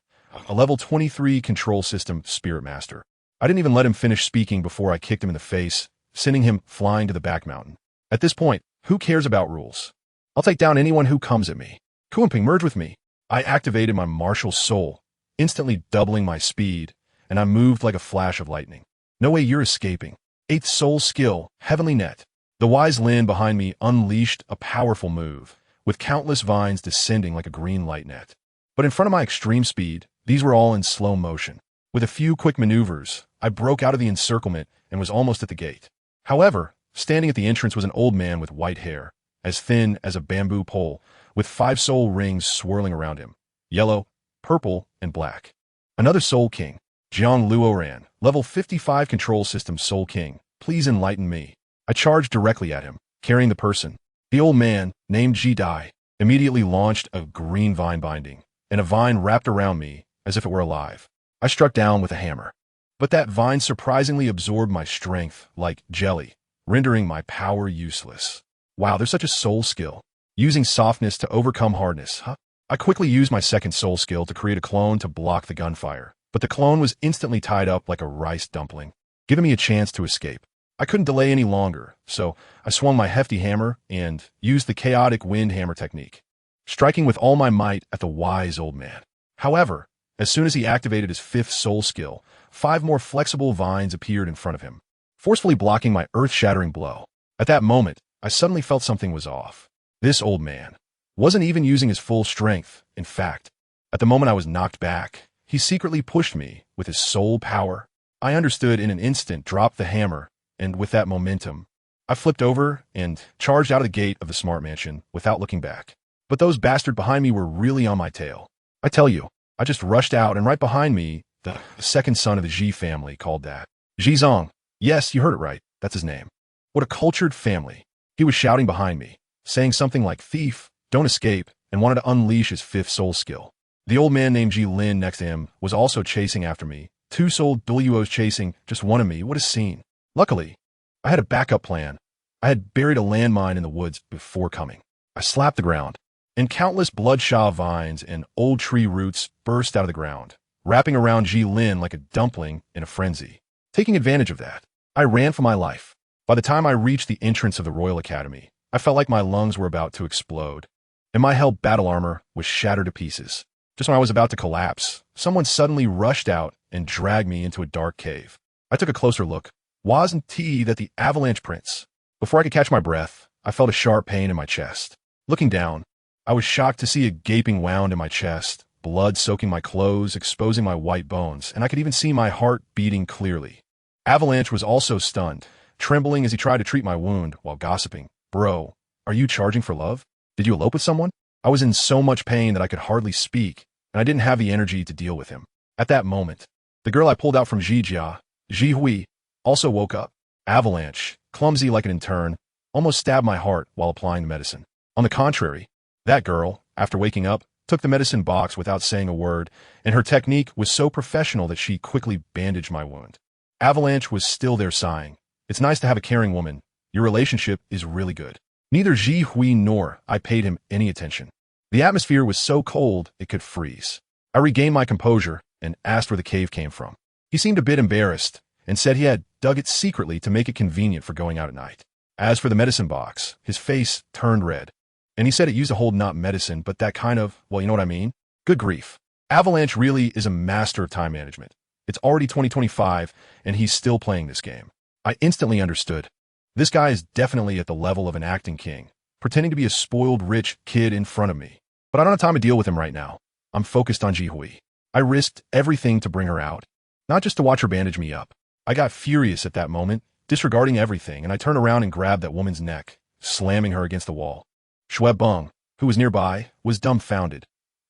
a level 23 control system spirit master. I didn't even let him finish speaking before I kicked him in the face, sending him flying to the back mountain. At this point, who cares about rules? I'll take down anyone who comes at me. Kuanping, merge with me. I activated my martial soul, instantly doubling my speed, and I moved like a flash of lightning. No way you're escaping. 8th soul skill, Heavenly Net. The wise Lin behind me unleashed a powerful move, with countless vines descending like a green light net. But in front of my extreme speed, these were all in slow motion. With a few quick maneuvers, I broke out of the encirclement and was almost at the gate. However, standing at the entrance was an old man with white hair, as thin as a bamboo pole, with 5 soul rings swirling around him, yellow, purple, and black. Another Soul King, Jiang Luoran, level 55 Control System Soul King, please enlighten me. I charged directly at him, carrying the person. The old man, named Ji Dai, immediately launched a green vine binding, and a vine wrapped around me as if it were alive. I struck down with a hammer. But that vine surprisingly absorbed my strength like jelly, rendering my power useless. Wow, there's such a soul skill. Using softness to overcome hardness, huh? I quickly used my second soul skill to create a clone to block the gunfire, but the clone was instantly tied up like a rice dumpling, giving me a chance to escape. I couldn't delay any longer, so I swung my hefty hammer and used the chaotic wind hammer technique, striking with all my might at the wise old man. However, as soon as he activated his 5th soul skill, 5 more flexible vines appeared in front of him, forcefully blocking my earth-shattering blow. At that moment, I suddenly felt something was off. This old man wasn't even using his full strength. In fact, at the moment I was knocked back, he secretly pushed me with his soul power. I understood in an instant, dropped the hammer, and with that momentum, I flipped over and charged out of the gate of the smart mansion without looking back. But those bastards behind me were really on my tail. I tell you, I just rushed out, and right behind me, the second son of the Ji family called that. Zhizong. Yes, you heard it right. That's his name. What a cultured family. He was shouting behind me, saying something like, thief, don't escape, and wanted to unleash his 5th soul skill. The old man named Ji Lin next to him was also chasing after me. 2 Soul Douluos chasing just one of me. What a scene. Luckily, I had a backup plan. I had buried a landmine in the woods before coming. I slapped the ground, and countless bloodshot vines and old tree roots burst out of the ground, wrapping around Ji Lin like a dumpling in a frenzy. Taking advantage of that, I ran for my life. By the time I reached the entrance of the Royal Academy, I felt like my lungs were about to explode, and my held battle armor was shattered to pieces. Just when I was about to collapse, someone suddenly rushed out and dragged me into a dark cave. I took a closer look. Wasn't that the Avalanche Prince? Before I could catch my breath, I felt a sharp pain in my chest. Looking down, I was shocked to see a gaping wound in my chest, blood soaking my clothes, exposing my white bones, and I could even see my heart beating clearly. Avalanche was also stunned, trembling as he tried to treat my wound while gossiping. Bro, are you charging for love? Did you elope with someone? I was in so much pain that I could hardly speak, and I didn't have the energy to deal with him. At that moment, the girl I pulled out from Jijia, Ji Hui, also woke up. Avalanche, clumsy like an intern, almost stabbed my heart while applying the medicine. On the contrary, that girl, after waking up, took the medicine box without saying a word, and her technique was so professional that she quickly bandaged my wound. Avalanche was still there sighing. It's nice to have a caring woman. Your relationship is really good. Neither Ji Hui nor I paid him any attention. The atmosphere was so cold it could freeze. I regained my composure and asked where the cave came from. He seemed a bit embarrassed and said he had dug it secretly to make it convenient for going out at night. As for the medicine box, his face turned red, and he said it used to hold not medicine, but that kind of, well, you know what I mean? Good grief. Avalanche really is a master of time management. It's already 2025, and he's still playing this game. I instantly understood. This guy is definitely at the level of an acting king, pretending to be a spoiled rich kid in front of me. But I don't have time to deal with him right now. I'm focused on Ji Hui. I risked everything to bring her out, not just to watch her bandage me up. I got furious at that moment, disregarding everything, and I turned around and grabbed that woman's neck, slamming her against the wall. Shui Beng, who was nearby, was dumbfounded.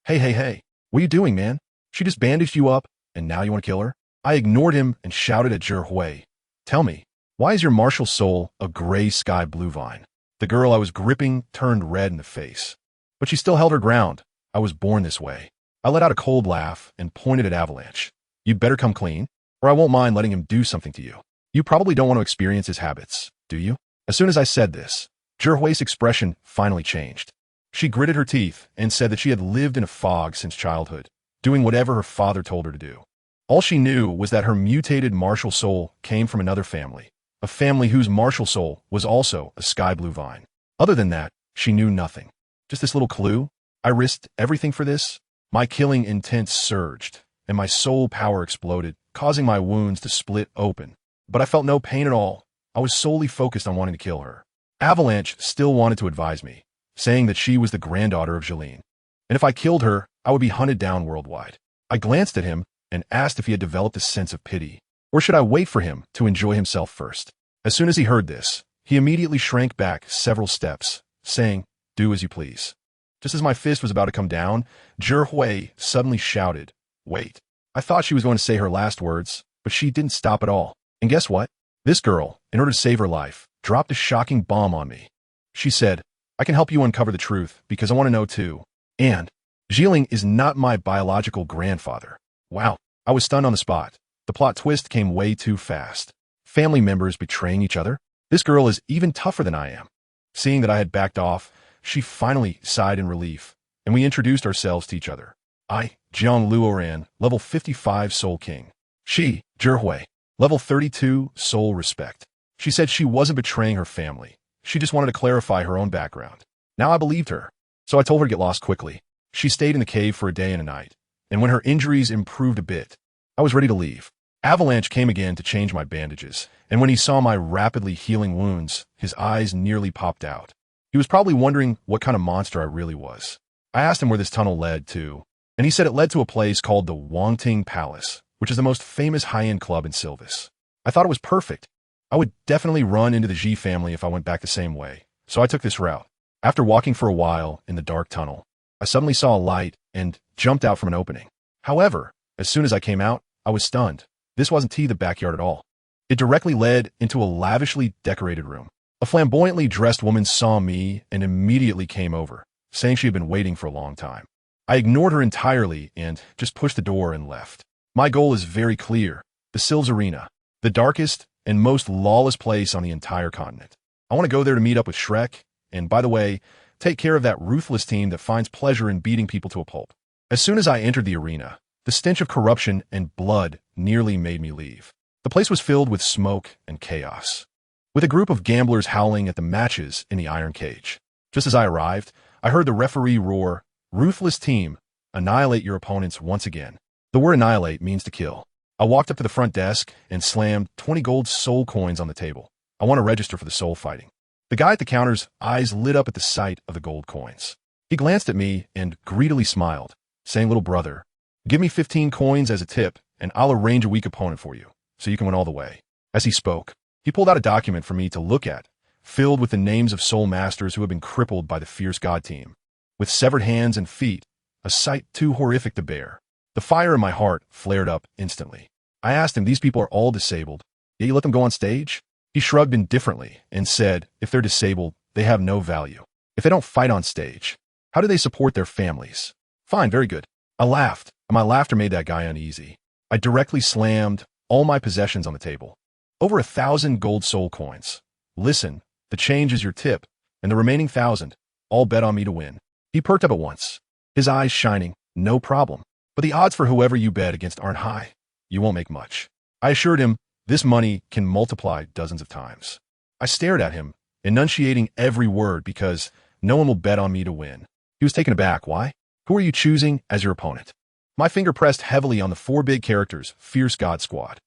Hey, what are you doing, man? She just bandaged you up, and now you want to kill her? I ignored him and shouted at Zhi Hui. Tell me, why is your martial soul a gray sky blue vine? The girl I was gripping turned red in the face, but she still held her ground. I was born this way. I let out a cold laugh and pointed at Avalanche. You'd better come clean, or I won't mind letting him do something to you. You probably don't want to experience his habits, do you? As soon as I said this, Zhi Hui's expression finally changed. She gritted her teeth and said that she had lived in a fog since childhood, doing whatever her father told her to do. All she knew was that her mutated martial soul came from another family, a family whose martial soul was also a sky blue vine. Other than that, she knew nothing. Just this little clue? I risked everything for this? My killing intent surged, and my soul power exploded, causing my wounds to split open. But I felt no pain at all. I was solely focused on wanting to kill her. Avalanche still wanted to advise me. saying that she was the granddaughter of Jilin, and if I killed her, I would be hunted down worldwide. I glanced at him and asked if he had developed a sense of pity, or should I wait for him to enjoy himself first? As soon as he heard this, he immediately shrank back several steps, saying, "Do as you please." Just as my fist was about to come down, Hui suddenly shouted, "Wait." I thought she was going to say her last words, but she didn't stop at all. And guess what? This girl, in order to save her life, dropped a shocking bomb on me. She said, "I can help you uncover the truth because I want to know too. And Jilin is not my biological grandfather." Wow, I was stunned on the spot. The plot twist came way too fast. Family members betraying each other? This girl is even tougher than I am. Seeing that I had backed off, she finally sighed in relief, and we introduced ourselves to each other. I, Jiang Luoran, level 55 Soul King. She, Hui, level 32 Soul Respect. She said she wasn't betraying her family. She just wanted to clarify her own background. Now I believed her, so I told her to get lost quickly. She stayed in the cave for a day and a night, and when her injuries improved a bit, I was ready to leave. Avalanche came again to change my bandages, and when he saw my rapidly healing wounds, his eyes nearly popped out. He was probably wondering what kind of monster I really was. I asked him where this tunnel led to, and he said it led to a place called the Wangting Palace, which is the most famous high-end club in Silvis. I thought it was perfect. I would definitely run into the Ji family if I went back the same way, so I took this route. After walking for a while in the dark tunnel, I suddenly saw a light and jumped out from an opening. However, as soon as I came out, I was stunned. This wasn't the backyard at all. It directly led into a lavishly decorated room. A flamboyantly dressed woman saw me and immediately came over, saying she had been waiting for a long time. I ignored her entirely and just pushed the door and left. My goal is very clear: the Silves Arena, the darkest and most lawless place on the entire continent. I want to go there to meet up with Shrek, and by the way, take care of that ruthless team that finds pleasure in beating people to a pulp. As soon as I entered the arena, the stench of corruption and blood nearly made me leave. The place was filled with smoke and chaos, with a group of gamblers howling at the matches in the iron cage. Just as I arrived, I heard the referee roar, "Ruthless team, annihilate your opponents once again." The word annihilate means to kill. I walked up to the front desk and slammed 20 gold soul coins on the table. I want to register for the soul fighting. The guy at the counter's eyes lit up at the sight of the gold coins. He glanced at me and greedily smiled, saying, "Little brother, give me 15 coins as a tip, and I'll arrange a weak opponent for you, so you can win all the way." As he spoke, he pulled out a document for me to look at, filled with the names of soul masters who had been crippled by the fierce god team, with severed hands and feet, a sight too horrific to bear. The fire in my heart flared up instantly. I asked him, "These people are all disabled, yet you let them go on stage?" He shrugged indifferently and said, "If they're disabled, they have no value. If they don't fight on stage, how do they support their families?" "Fine, very good." I laughed, and my laughter made that guy uneasy. I directly slammed all my possessions on the table. Over 1,000 gold soul coins. "Listen, the change is your tip, and the remaining 1,000, all bet on me to win." He perked up at once, his eyes shining. "No problem. But the odds for whoever you bet against aren't high. You won't make much." I assured him this money can multiply dozens of times. I stared at him, enunciating every word because no one will bet on me to win. He was taken aback. "Why? Who are you choosing as your opponent?" My finger pressed heavily on the 4 big characters, Fierce God Squad.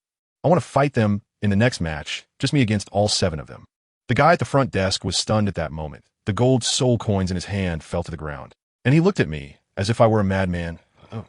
"I want to fight them in the next match, just me against all 7 of them." The guy at the front desk was stunned at that moment. The gold soul coins in his hand fell to the ground, and he looked at me as if I were a madman. "Oh,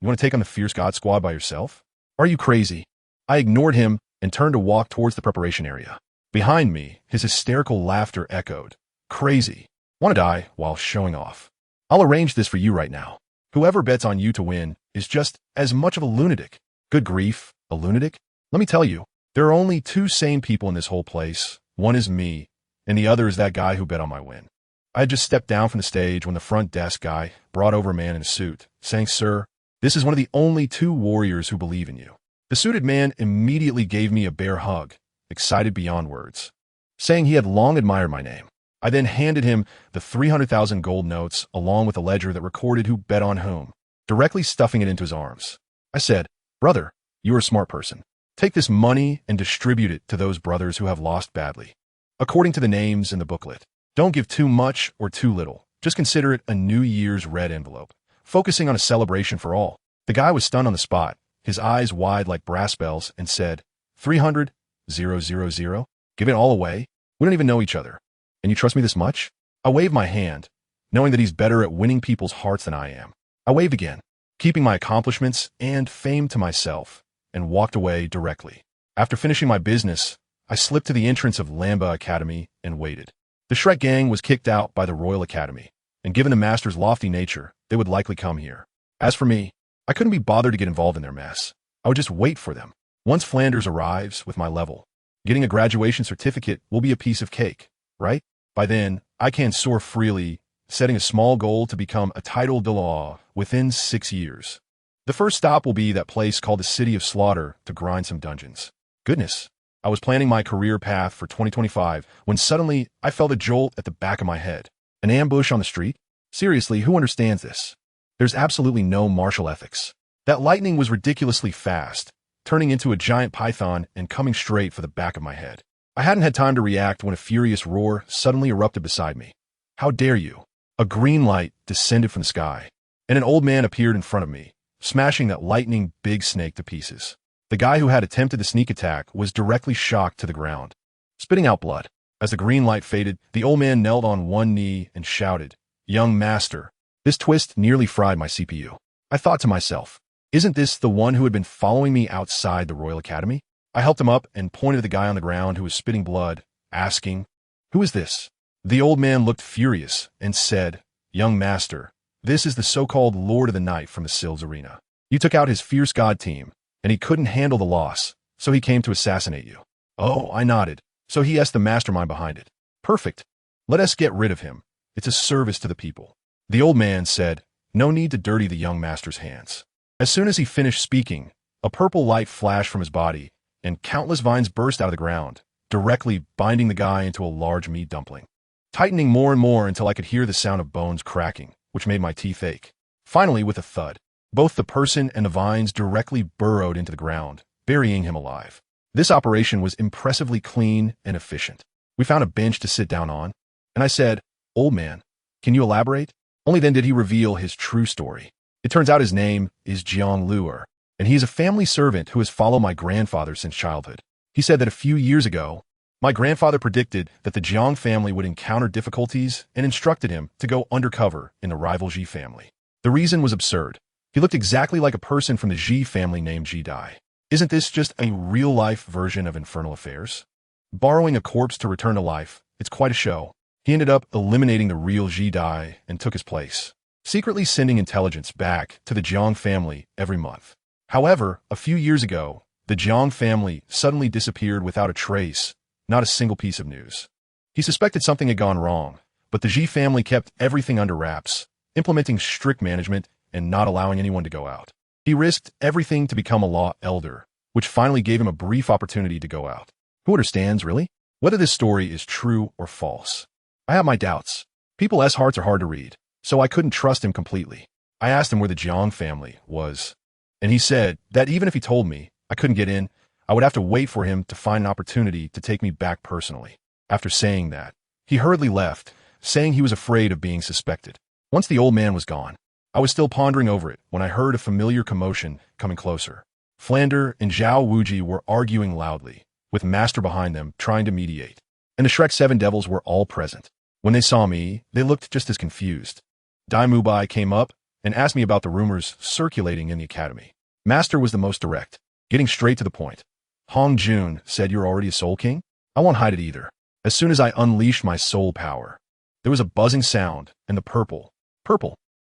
you want to take on the Fierce God Squad by yourself? Are you crazy?" I ignored him and turned to walk towards the preparation area. Behind me, his hysterical laughter echoed. "Crazy. Want to die while showing off? I'll arrange this for you right now. Whoever bets on you to win is just as much of a lunatic." Good grief, a lunatic? Let me tell you, there are only 2 sane people in this whole place. One is me, and the other is that guy who bet on my win. I had just stepped down from the stage when the front desk guy brought over a man in a suit, saying, "Sir, this is one of the only 2 warriors who believe in you." The suited man immediately gave me a bear hug, excited beyond words, saying he had long admired my name. I then handed him the 300,000 gold notes along with a ledger that recorded who bet on whom, directly stuffing it into his arms. I said, "Brother, you are a smart person. Take this money and distribute it to those brothers who have lost badly, according to the names in the booklet. Don't give too much or too little. Just consider it a New Year's red envelope, focusing on a celebration for all." The guy was stunned on the spot, his eyes wide like brass bells, and said, 300,000? Give it all away? We don't even know each other. And you trust me this much? I waved my hand, knowing that he's better at winning people's hearts than I am. I waved again, keeping my accomplishments and fame to myself, and walked away directly. After finishing my business, I slipped to the entrance of Lamba Academy and waited. The Shrek gang was kicked out by the Royal Academy, and given the master's lofty nature, they would likely come here. As for me, I couldn't be bothered to get involved in their mess. I would just wait for them. Once Flanders arrives with my level, getting a graduation certificate will be a piece of cake, right? By then, I can soar freely, setting a small goal to become a Title Douluo within 6 years. The first stop will be that place called the City of Slaughter to grind some dungeons. Goodness, I was planning my career path for 2025 when suddenly I felt a jolt at the back of my head. An ambush on the street? Seriously, who understands this? There's absolutely no martial ethics. That lightning was ridiculously fast, turning into a giant python and coming straight for the back of my head. I hadn't had time to react when a furious roar suddenly erupted beside me. How dare you? A green light descended from the sky, and an old man appeared in front of me, smashing that lightning big snake to pieces. The guy who had attempted the sneak attack was directly shocked to the ground, spitting out blood. As the green light faded, the old man knelt on one knee and shouted, "Young master." This twist nearly fried my CPU. I thought to myself, isn't this the one who had been following me outside the Royal Academy? I helped him up and pointed to the guy on the ground who was spitting blood, asking, "Who is this?" The old man looked furious and said, "Young master, this is the so-called Lord of the Night from the Sills Arena. You took out his fierce god team, and he couldn't handle the loss, so he came to assassinate you." Oh, I nodded. So he asked the mastermind behind it. Perfect. Let us get rid of him. It's a service to the people. The old man said, "No need to dirty the young master's hands." As soon as he finished speaking, a purple light flashed from his body, and countless vines burst out of the ground, directly binding the guy into a large meat dumpling, tightening more and more until I could hear the sound of bones cracking, which made my teeth ache. Finally, with a thud, both the person and the vines directly burrowed into the ground, burying him alive. This operation was impressively clean and efficient. We found a bench to sit down on, and I said, "Old man, can you elaborate?" Only then did he reveal his true story. It turns out his name is Jiang Luoran, and he is a family servant who has followed my grandfather since childhood. He said that a few years ago, my grandfather predicted that the Jiang family would encounter difficulties and instructed him to go undercover in the rival Ji family. The reason was absurd. He looked exactly like a person from the Ji family named Ji Dai. Isn't this just a real-life version of Infernal Affairs? Borrowing a corpse to return to life, it's quite a show. He ended up eliminating the real Ji Dai and took his place, secretly sending intelligence back to the Jiang family every month. However, a few years ago, the Jiang family suddenly disappeared without a trace, not a single piece of news. He suspected something had gone wrong, but the Ji family kept everything under wraps, implementing strict management and not allowing anyone to go out. He risked everything to become a law elder, which finally gave him a brief opportunity to go out. Who understands, really? Whether this story is true or false. I have my doubts. People's hearts are hard to read, so I couldn't trust him completely. I asked him where the Jiang family was, and he said that even if he told me I couldn't get in, I would have to wait for him to find an opportunity to take me back personally. After saying that, he hurriedly left, saying he was afraid of being suspected. Once the old man was gone, I was still pondering over it when I heard a familiar commotion coming closer. Flander and Zhao Wuji were arguing loudly, with Master behind them trying to mediate, and the Shrek 7 devils were all present. When they saw me, they looked just as confused. Dai Mubai came up and asked me about the rumors circulating in the academy. Master was the most direct, getting straight to the point. Hong Jun said, "You're already a Soul King?" I won't hide it either. As soon as I unleashed my soul power, there was a buzzing sound, and the purple,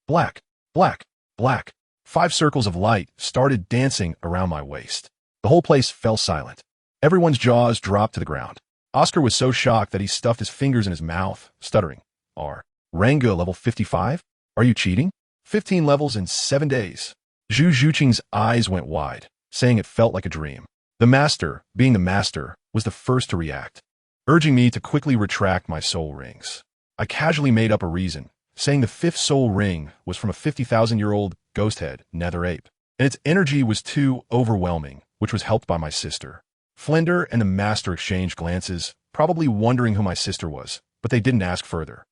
black, black, 5 circles of light started dancing around my waist. The whole place fell silent. Everyone's jaws dropped to the ground. Oscar was so shocked that he stuffed his fingers in his mouth, stuttering. Ranga level 55? Are you cheating? 15 levels in 7 days. Zhu Zhuqing's eyes went wide, saying it felt like a dream. The master, being the master, was the first to react, urging me to quickly retract my soul rings. I casually made up a reason, saying the 5th soul ring was from a 50,000-year-old ghost head, nether ape, and its energy was too overwhelming, which was helped by my sister. Flinder and the master exchanged glances, probably wondering who my sister was, but they didn't ask further.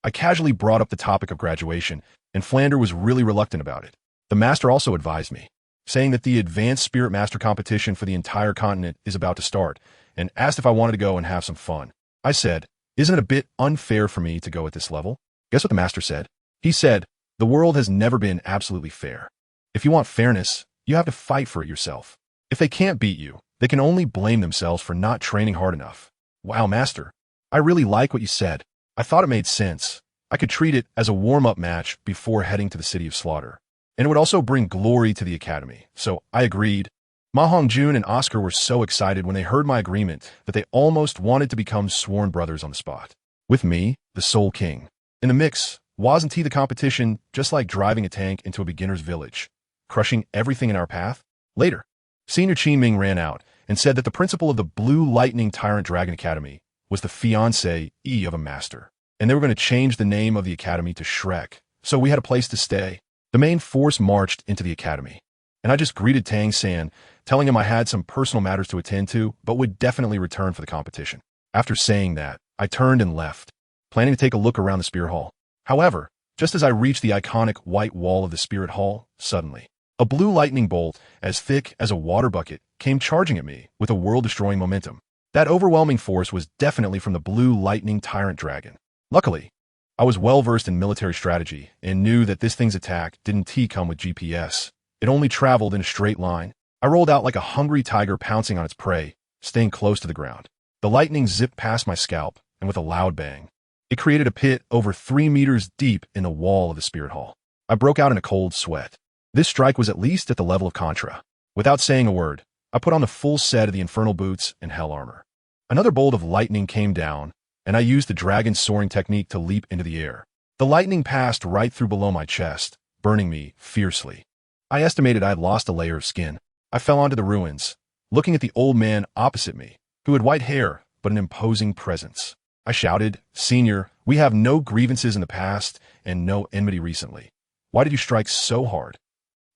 I casually brought up the topic of graduation, and Flander was really reluctant about it. The master also advised me, saying that the Advanced Spirit Master competition for the entire continent is about to start, and asked if I wanted to go and have some fun. I said, Isn't it a bit unfair for me to go at this level? Guess what the master said? He said, the world has never been absolutely fair. If you want fairness, you have to fight for it yourself. If they can't beat you, they can only blame themselves for not training hard enough. Wow, master. I really like what you said. I thought it made sense. I could treat it as a warm-up match before heading to the city of slaughter. And it would also bring glory to the academy. So I agreed. Ma Hongjun and Oscar were so excited when they heard my agreement that they almost wanted to become sworn brothers on the spot. With me, the Soul King. In the mix, wasn't he the competition, just like driving a tank into a beginner's village, crushing everything in our path? Later, Senior Qin Ming ran out and said that the principal of the Blue Lightning Tyrant Dragon Academy was the fiancé of a master, and they were going to change the name of the academy to Shrek, so we had a place to stay. The main force marched into the academy, and I just greeted Tang San, telling him I had some personal matters to attend to, but would definitely return for the competition. After saying that, I turned and left, planning to take a look around the Spirit Hall. However, just as I reached the iconic white wall of the Spirit Hall, suddenly, a blue lightning bolt, as thick as a water bucket, came charging at me with a world-destroying momentum. That overwhelming force was definitely from the Blue Lightning Tyrant Dragon. Luckily, I was well-versed in military strategy and knew that this thing's attack didn't come with GPS. It only traveled in a straight line. I rolled out like a hungry tiger pouncing on its prey, staying close to the ground. The lightning zipped past my scalp, and with a loud bang, it created a pit over 3 meters deep in the wall of the Spirit Hall. I broke out in a cold sweat. This strike was at least at the level of Contra. Without saying a word, I put on the full set of the infernal boots and hell armor. Another bolt of lightning came down, and I used the dragon soaring technique to leap into the air. The lightning passed right through below my chest, burning me fiercely. I estimated I had lost a layer of skin. I fell onto the ruins, looking at the old man opposite me, who had white hair but an imposing presence. I shouted, "Senior, we have no grievances in the past and no enmity recently. Why did you strike so hard?"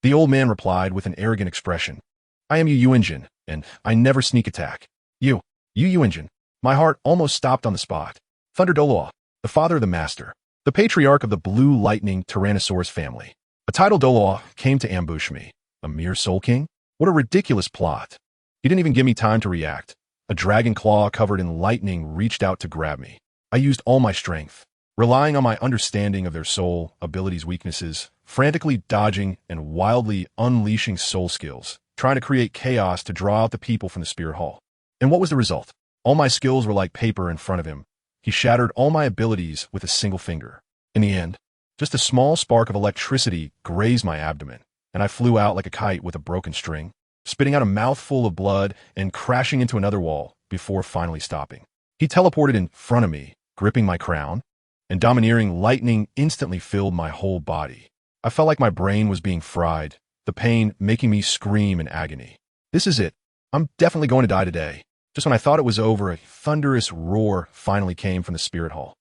The old man replied with an arrogant expression, "I am Yu Yunjin, and I never sneak attack." Yu Yunjin. My heart almost stopped on the spot. Thunder Douluo, the father of the master, the patriarch of the Blue Lightning Tyrannosaurus family. A Title Douluo came to ambush me. A mere Soul King? What a ridiculous plot. He didn't even give me time to react. A dragon claw covered in lightning reached out to grab me. I used all my strength, relying on my understanding of their soul, abilities, weaknesses, frantically dodging and wildly unleashing soul skills, trying to create chaos to draw out the people from the Spirit Hall. And what was the result? All my skills were like paper in front of him. He shattered all my abilities with a single finger. In the end, just a small spark of electricity grazed my abdomen, and I flew out like a kite with a broken string, spitting out a mouthful of blood and crashing into another wall before finally stopping. He teleported in front of me, gripping my crown, and domineering lightning instantly filled my whole body. I felt like my brain was being fried, the pain making me scream in agony. This is it. I'm definitely going to die today. Just when I thought it was over, a thunderous roar finally came from the Spirit Hall.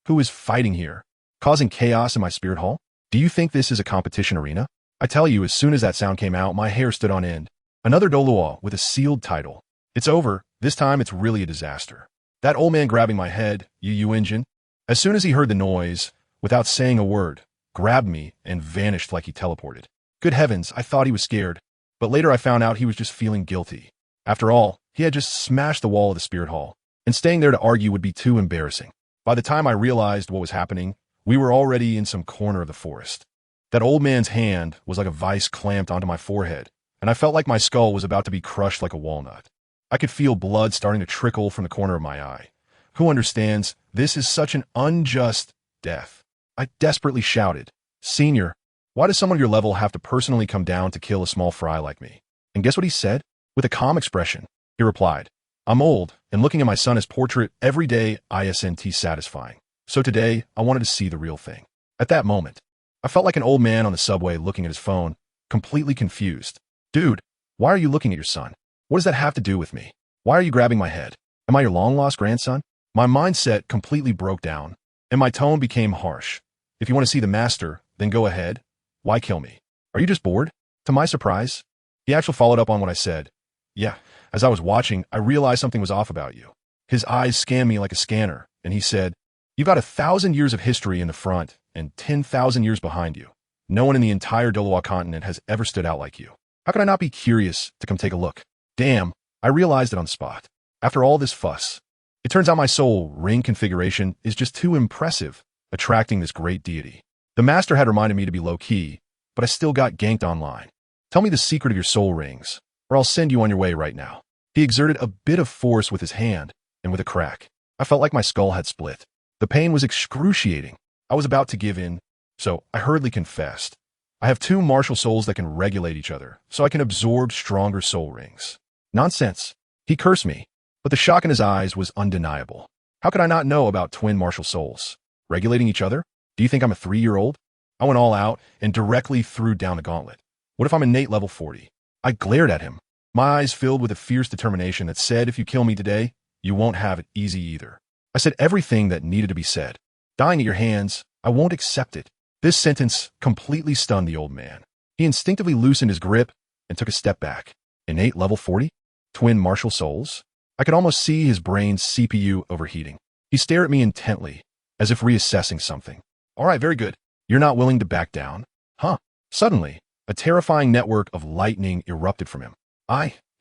Who is fighting here? Causing chaos in my Spirit Hall? Do you think this is a competition arena? I tell you, as soon as that sound came out, my hair stood on end. Another Douluo with a sealed title. It's over. This time it's really a disaster. That old man grabbing my head, Yu Yunjin, as soon as he heard the noise, without saying a word, grabbed me and vanished like he teleported. Good heavens, I thought he was scared, but later I found out he was just feeling guilty. After all, he had just smashed the wall of the Spirit Hall, and staying there to argue would be too embarrassing. By the time I realized what was happening, we were already in some corner of the forest. That old man's hand was like a vice clamped onto my forehead, and I felt like my skull was about to be crushed like a walnut. I could feel blood starting to trickle from the corner of my eye. Who understands? This is such an unjust death. I desperately shouted, "Senior, why does someone of your level have to personally come down to kill a small fry like me?" And guess what he said? With a calm expression, he replied, "I'm old, and looking at my son as portrait every day isn't satisfying. So today, I wanted to see the real thing." At that moment, I felt like an old man on the subway looking at his phone, completely confused. "Dude, why are you looking at your son? What does that have to do with me? Why are you grabbing my head? Am I your long-lost grandson?" My mindset completely broke down, and my tone became harsh. "If you want to see the master, then go ahead. Why kill me? Are you just bored?" To my surprise, he actually followed up on what I said. "Yeah, as I was watching, I realized something was off about you." His eyes scanned me like a scanner, and he said, "You've got 1,000 years of history in the front and 10,000 years behind you. No one in the entire Douluo continent has ever stood out like you. How could I not be curious to come take a look?" Damn, I realized it on the spot. After all this fuss, It turns out my soul ring configuration is just too impressive, attracting this great deity. The master had reminded me to be low-key, but I still got ganked online. Tell me the secret of your soul rings, or I'll send you on your way right now. He exerted a bit of force with his hand, and with a crack, I felt like my skull had split. The pain was excruciating. I was about to give in, so I hurriedly confessed. I have 2 martial souls that can regulate each other, so I can absorb stronger soul rings. Nonsense. He cursed me, but the shock in his eyes was undeniable. How could I not know about twin martial souls? Regulating each other? Do you think I'm a 3-year-old? I went all out and directly threw down the gauntlet. What if I'm innate level 40? I glared at him, my eyes filled with a fierce determination that said, if you kill me today, you won't have it easy either. I said everything that needed to be said. Dying at your hands, I won't accept it. This sentence completely stunned the old man. He instinctively loosened his grip and took a step back. Innate level 40? Twin martial souls? I could almost see his brain's CPU overheating. He stared at me intently, as if reassessing something. All right, very good. You're not willing to back down? Huh. Suddenly, a terrifying network of lightning erupted from him.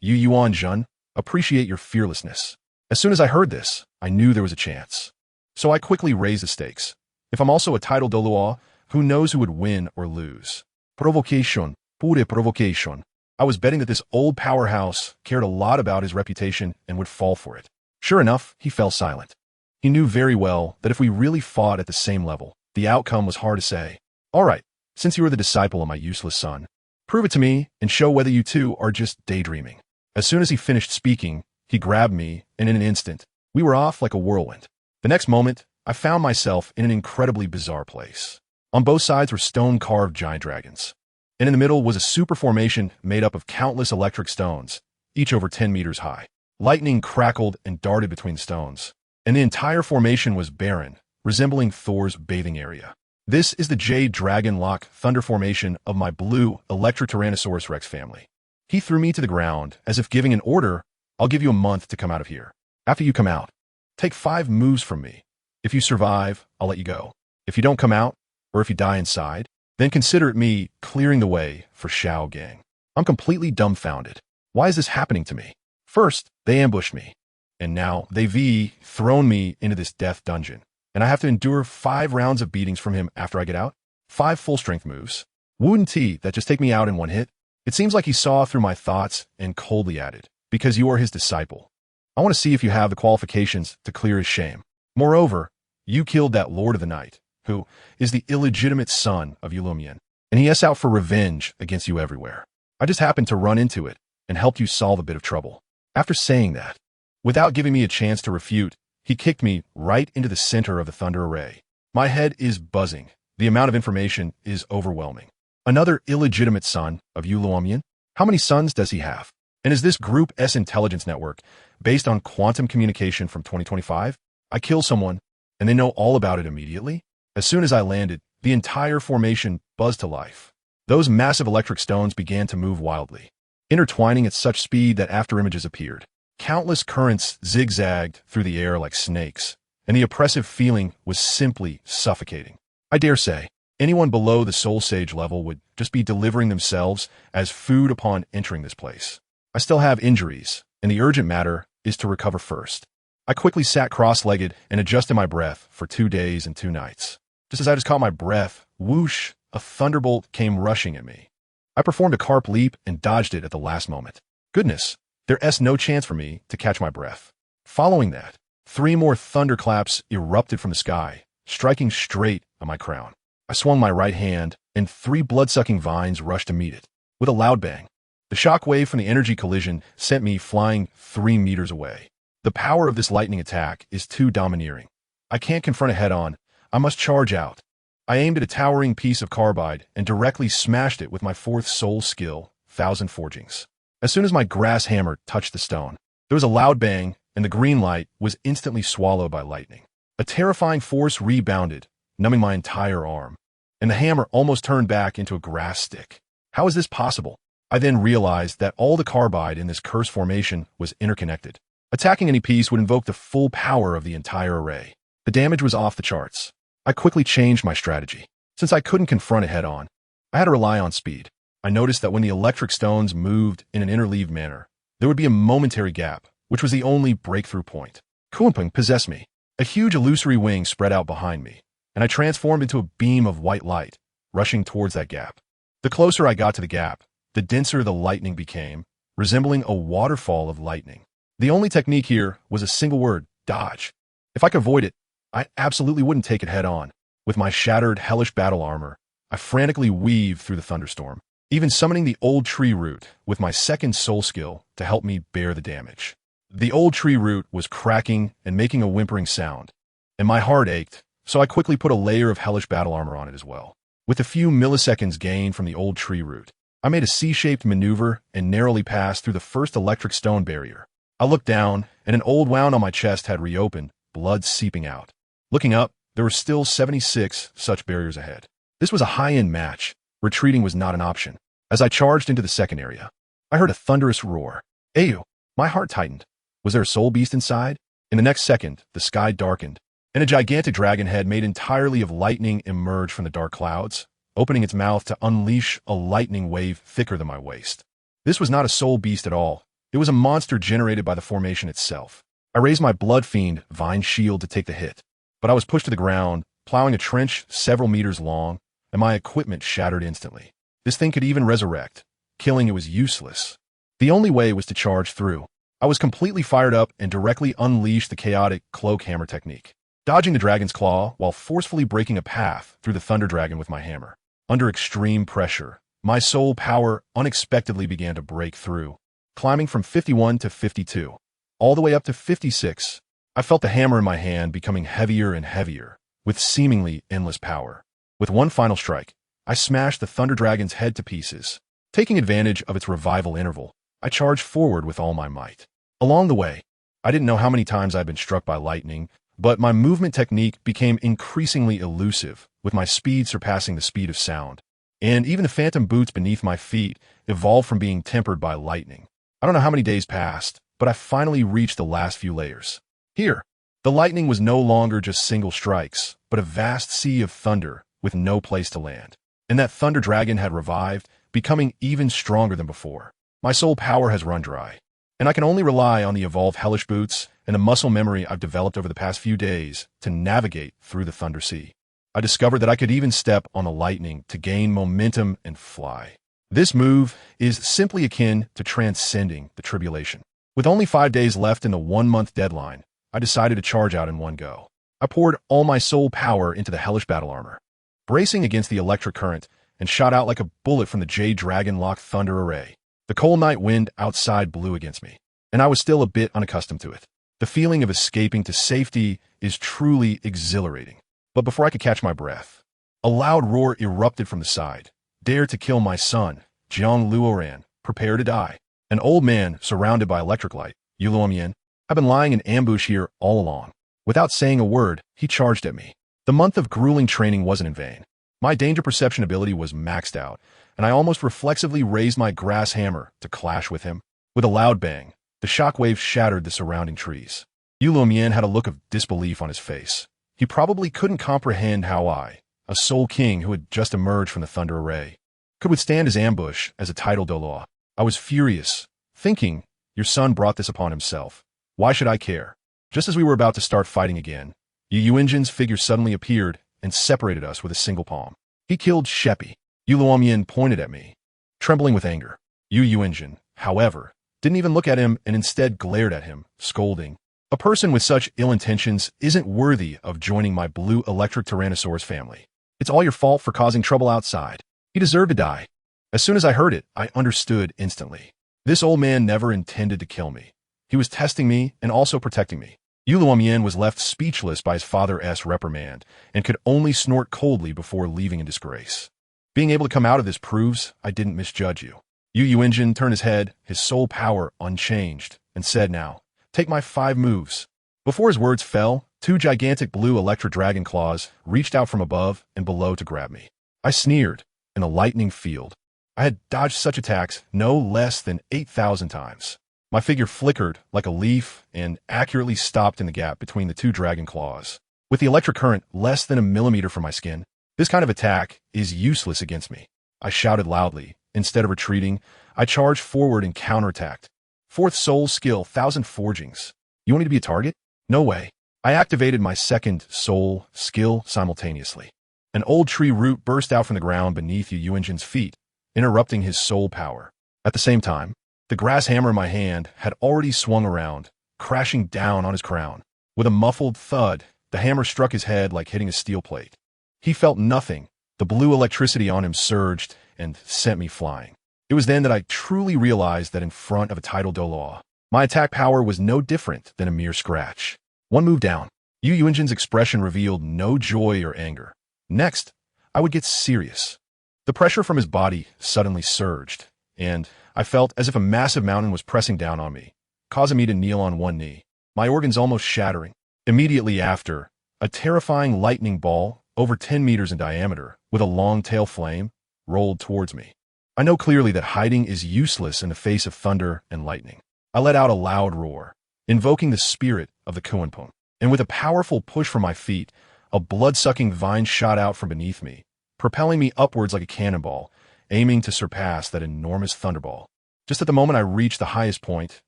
Yuan Jun, appreciate your fearlessness. As soon as I heard this, I knew there was a chance. So I quickly raised the stakes. If I'm also a Title Douluo, who knows who would win or lose? Provocation, pure provocation. I was betting that this old powerhouse cared a lot about his reputation and would fall for it. Sure enough, he fell silent. He knew very well that if we really fought at the same level, the outcome was hard to say. All right, since you are the disciple of my useless son, prove it to me and show whether you two are just daydreaming. As soon as he finished speaking, he grabbed me, and in an instant, we were off like a whirlwind. The next moment, I found myself in an incredibly bizarre place. On both sides were stone-carved giant dragons, and in the middle was a super formation made up of countless electric stones, each over 10 meters high. Lightning crackled and darted between the stones, and the entire formation was barren, resembling Thor's bathing area. This is the Jade Dragon Lock Thunder formation of my blue Electric Tyrannosaurus Rex family. He threw me to the ground, as if giving an order. I'll give you a month to come out of here. After you come out, take 5 moves from me. If you survive, I'll let you go. If you don't come out, or if you die inside, then consider it me clearing the way for Shao Gang. I'm completely dumbfounded. Why is this happening to me? First, they ambushed me, and now they've thrown me into this death dungeon, and I have to endure 5 rounds of beatings from him after I get out? 5 full-strength moves. Wouldn't he that just take me out in one hit? It seems like he saw through my thoughts and coldly added, because you are his disciple. I want to see if you have the qualifications to clear his shame. Moreover, you killed that Lord of the Night, who is the illegitimate son of JiangLuoran, and he is out for revenge against you everywhere. I just happened to run into it and helped you solve a bit of trouble. After saying that, without giving me a chance to refute, he kicked me right into the center of the thunder array. My head is buzzing. The amount of information is overwhelming. Another illegitimate son of JiangLuoran? How many sons does he have? And is this Group S intelligence network based on quantum communication from 2025? I kill someone, and they know all about it immediately? As soon as I landed, the entire formation buzzed to life. Those massive electric stones began to move wildly, intertwining at such speed that afterimages appeared. Countless currents zigzagged through the air like snakes, and the oppressive feeling was simply suffocating. I dare say, anyone below the Soul Sage level would just be delivering themselves as food upon entering this place. I still have injuries, and the urgent matter is to recover first. I quickly sat cross-legged and adjusted my breath for 2 days and 2 nights. Just as I just caught my breath, whoosh, a thunderbolt came rushing at me. I performed a carp leap and dodged it at the last moment. Goodness, there's no chance for me to catch my breath. Following that, 3 more thunderclaps erupted from the sky, striking straight at my crown. I swung my right hand, and 3 blood-sucking vines rushed to meet it. With a loud bang, the shock wave from the energy collision sent me flying 3 meters away. The power of this lightning attack is too domineering. I can't confront it head-on. I must charge out. I aimed at a towering piece of carbide and directly smashed it with my 4th soul skill, Thousand Forgings. As soon as my grass hammer touched the stone, there was a loud bang, and the green light was instantly swallowed by lightning. A terrifying force rebounded, numbing my entire arm, and the hammer almost turned back into a grass stick. How is this possible? I then realized that all the carbide in this curse formation was interconnected. Attacking any piece would invoke the full power of the entire array. The damage was off the charts. I quickly changed my strategy. Since I couldn't confront it head-on, I had to rely on speed. I noticed that when the electric stones moved in an interleaved manner, there would be a momentary gap, which was the only breakthrough point. Kumping possessed me. A huge illusory wing spread out behind me, and I transformed into a beam of white light, rushing towards that gap. The closer I got to the gap, the denser the lightning became, resembling a waterfall of lightning. The only technique here was a single word: dodge. If I could avoid it, I absolutely wouldn't take it head on. With my shattered, hellish battle armor, I frantically weaved through the thunderstorm, even summoning the old tree root with my second soul skill to help me bear the damage. The old tree root was cracking and making a whimpering sound, and my heart ached, so I quickly put a layer of hellish battle armor on it as well. With a few milliseconds gained from the old tree root, I made a C-shaped maneuver and narrowly passed through the first electric stone barrier. I looked down, and an old wound on my chest had reopened, blood seeping out. Looking up, there were still 76 such barriers ahead. This was a high-end match. Retreating was not an option. As I charged into the second area, I heard a thunderous roar. Ayu! My heart tightened. Was there a soul beast inside? In the next second, the sky darkened, and a gigantic dragon head made entirely of lightning emerged from the dark clouds, opening its mouth to unleash a lightning wave thicker than my waist. This was not a soul beast at all. It was a monster generated by the formation itself. I raised my blood fiend vine shield to take the hit, but I was pushed to the ground, plowing a trench several meters long, and my equipment shattered instantly. This thing could even resurrect. Killing it was useless. The only way was to charge through. I was completely fired up and directly unleashed the chaotic cloak hammer technique, dodging the dragon's claw while forcefully breaking a path through the thunder dragon with my hammer. Under extreme pressure, my soul power unexpectedly began to break through, climbing from 51 to 52, all the way up to 56. I felt the hammer in my hand becoming heavier and heavier, with seemingly endless power. With one final strike, I smashed the thunder dragon's head to pieces. Taking advantage of its revival interval, I charged forward with all my might. Along the way, I didn't know how many times I'd been struck by lightning, but my movement technique became increasingly elusive, with my speed surpassing the speed of sound. And even the phantom boots beneath my feet evolved from being tempered by lightning. I don't know how many days passed, but I finally reached the last few layers. Here, the lightning was no longer just single strikes, but a vast sea of thunder with no place to land. And that thunder dragon had revived, becoming even stronger than before. My soul power has run dry, and I can only rely on the evolved hellish boots and the muscle memory I've developed over the past few days to navigate through the thunder sea. I discovered that I could even step on the lightning to gain momentum and fly. This move is simply akin to transcending the tribulation. With only 5 days left in the 1-month deadline, I decided to charge out in one go. I poured all my soul power into the hellish battle armor, bracing against the electric current, and shot out like a bullet from the Jade Dragon Lock Thunder Array. The cold night wind outside blew against me, and I was still a bit unaccustomed to it. The feeling of escaping to safety is truly exhilarating. But before I could catch my breath, a loud roar erupted from the side. Dare to kill my son, Jiang Luoran. Prepare to die. An old man surrounded by electric light, Luoran, had been lying in ambush here all along. Without saying a word, he charged at me. The month of grueling training wasn't in vain. My danger perception ability was maxed out, and I almost reflexively raised my grass hammer to clash with him. With a loud bang, the shockwave shattered the surrounding trees. Luoran had a look of disbelief on his face. He probably couldn't comprehend how I, a soul king who had just emerged from the thunder array, could withstand his ambush as a Title Douluo. I was furious, thinking, your son brought this upon himself. Why should I care? Just as we were about to start fighting again, Yuenjin's figure suddenly appeared and separated us with a single palm. He killed Shepi. Luoran pointed at me, trembling with anger. Yuenjin, however, didn't even look at him and instead glared at him, scolding. A person with such ill intentions isn't worthy of joining my blue electric Tyrannosaurus family. It's all your fault for causing trouble outside. He deserved to die. As soon as I heard it, I understood instantly. This old man never intended to kill me. He was testing me and also protecting me. Luoran was left speechless by his father's reprimand and could only snort coldly before leaving in disgrace. Being able to come out of this proves I didn't misjudge you. Yuenjin turned his head, his soul power unchanged, and said, now, take my 5 moves. Before his words fell, 2 gigantic blue electric dragon claws reached out from above and below to grab me. I sneered in a lightning field. I had dodged such attacks no less than 8,000 times. My figure flickered like a leaf and accurately stopped in the gap between the 2 dragon claws. With the electric current less than a millimeter from my skin, this kind of attack is useless against me. I shouted loudly. Instead of retreating, I charged forward and counterattacked. 4th soul skill, 1,000 forgings. You want me to be a target? No way. I activated my second soul skill simultaneously. An old tree root burst out from the ground beneath Yu Yuanjin's feet, interrupting his soul power. At the same time, the grass hammer in my hand had already swung around, crashing down on his crown. With a muffled thud, the hammer struck his head like hitting a steel plate. He felt nothing. The blue electricity on him surged and sent me flying. It was then that I truly realized that in front of a Title Douluo, my attack power was no different than a mere scratch. One move down. Yu Yuanjin's expression revealed no joy or anger. Next, I would get serious. The pressure from his body suddenly surged, and I felt as if a massive mountain was pressing down on me, causing me to kneel on one knee, my organs almost shattering. Immediately after, a terrifying lightning ball, over 10 meters in diameter, with a long tail flame, rolled towards me. I know clearly that hiding is useless in the face of thunder and lightning. I let out a loud roar, invoking the spirit of the Kunpeng, and with a powerful push from my feet, a blood-sucking vine shot out from beneath me, propelling me upwards like a cannonball, aiming to surpass that enormous thunderball. Just at the moment I reached the highest point,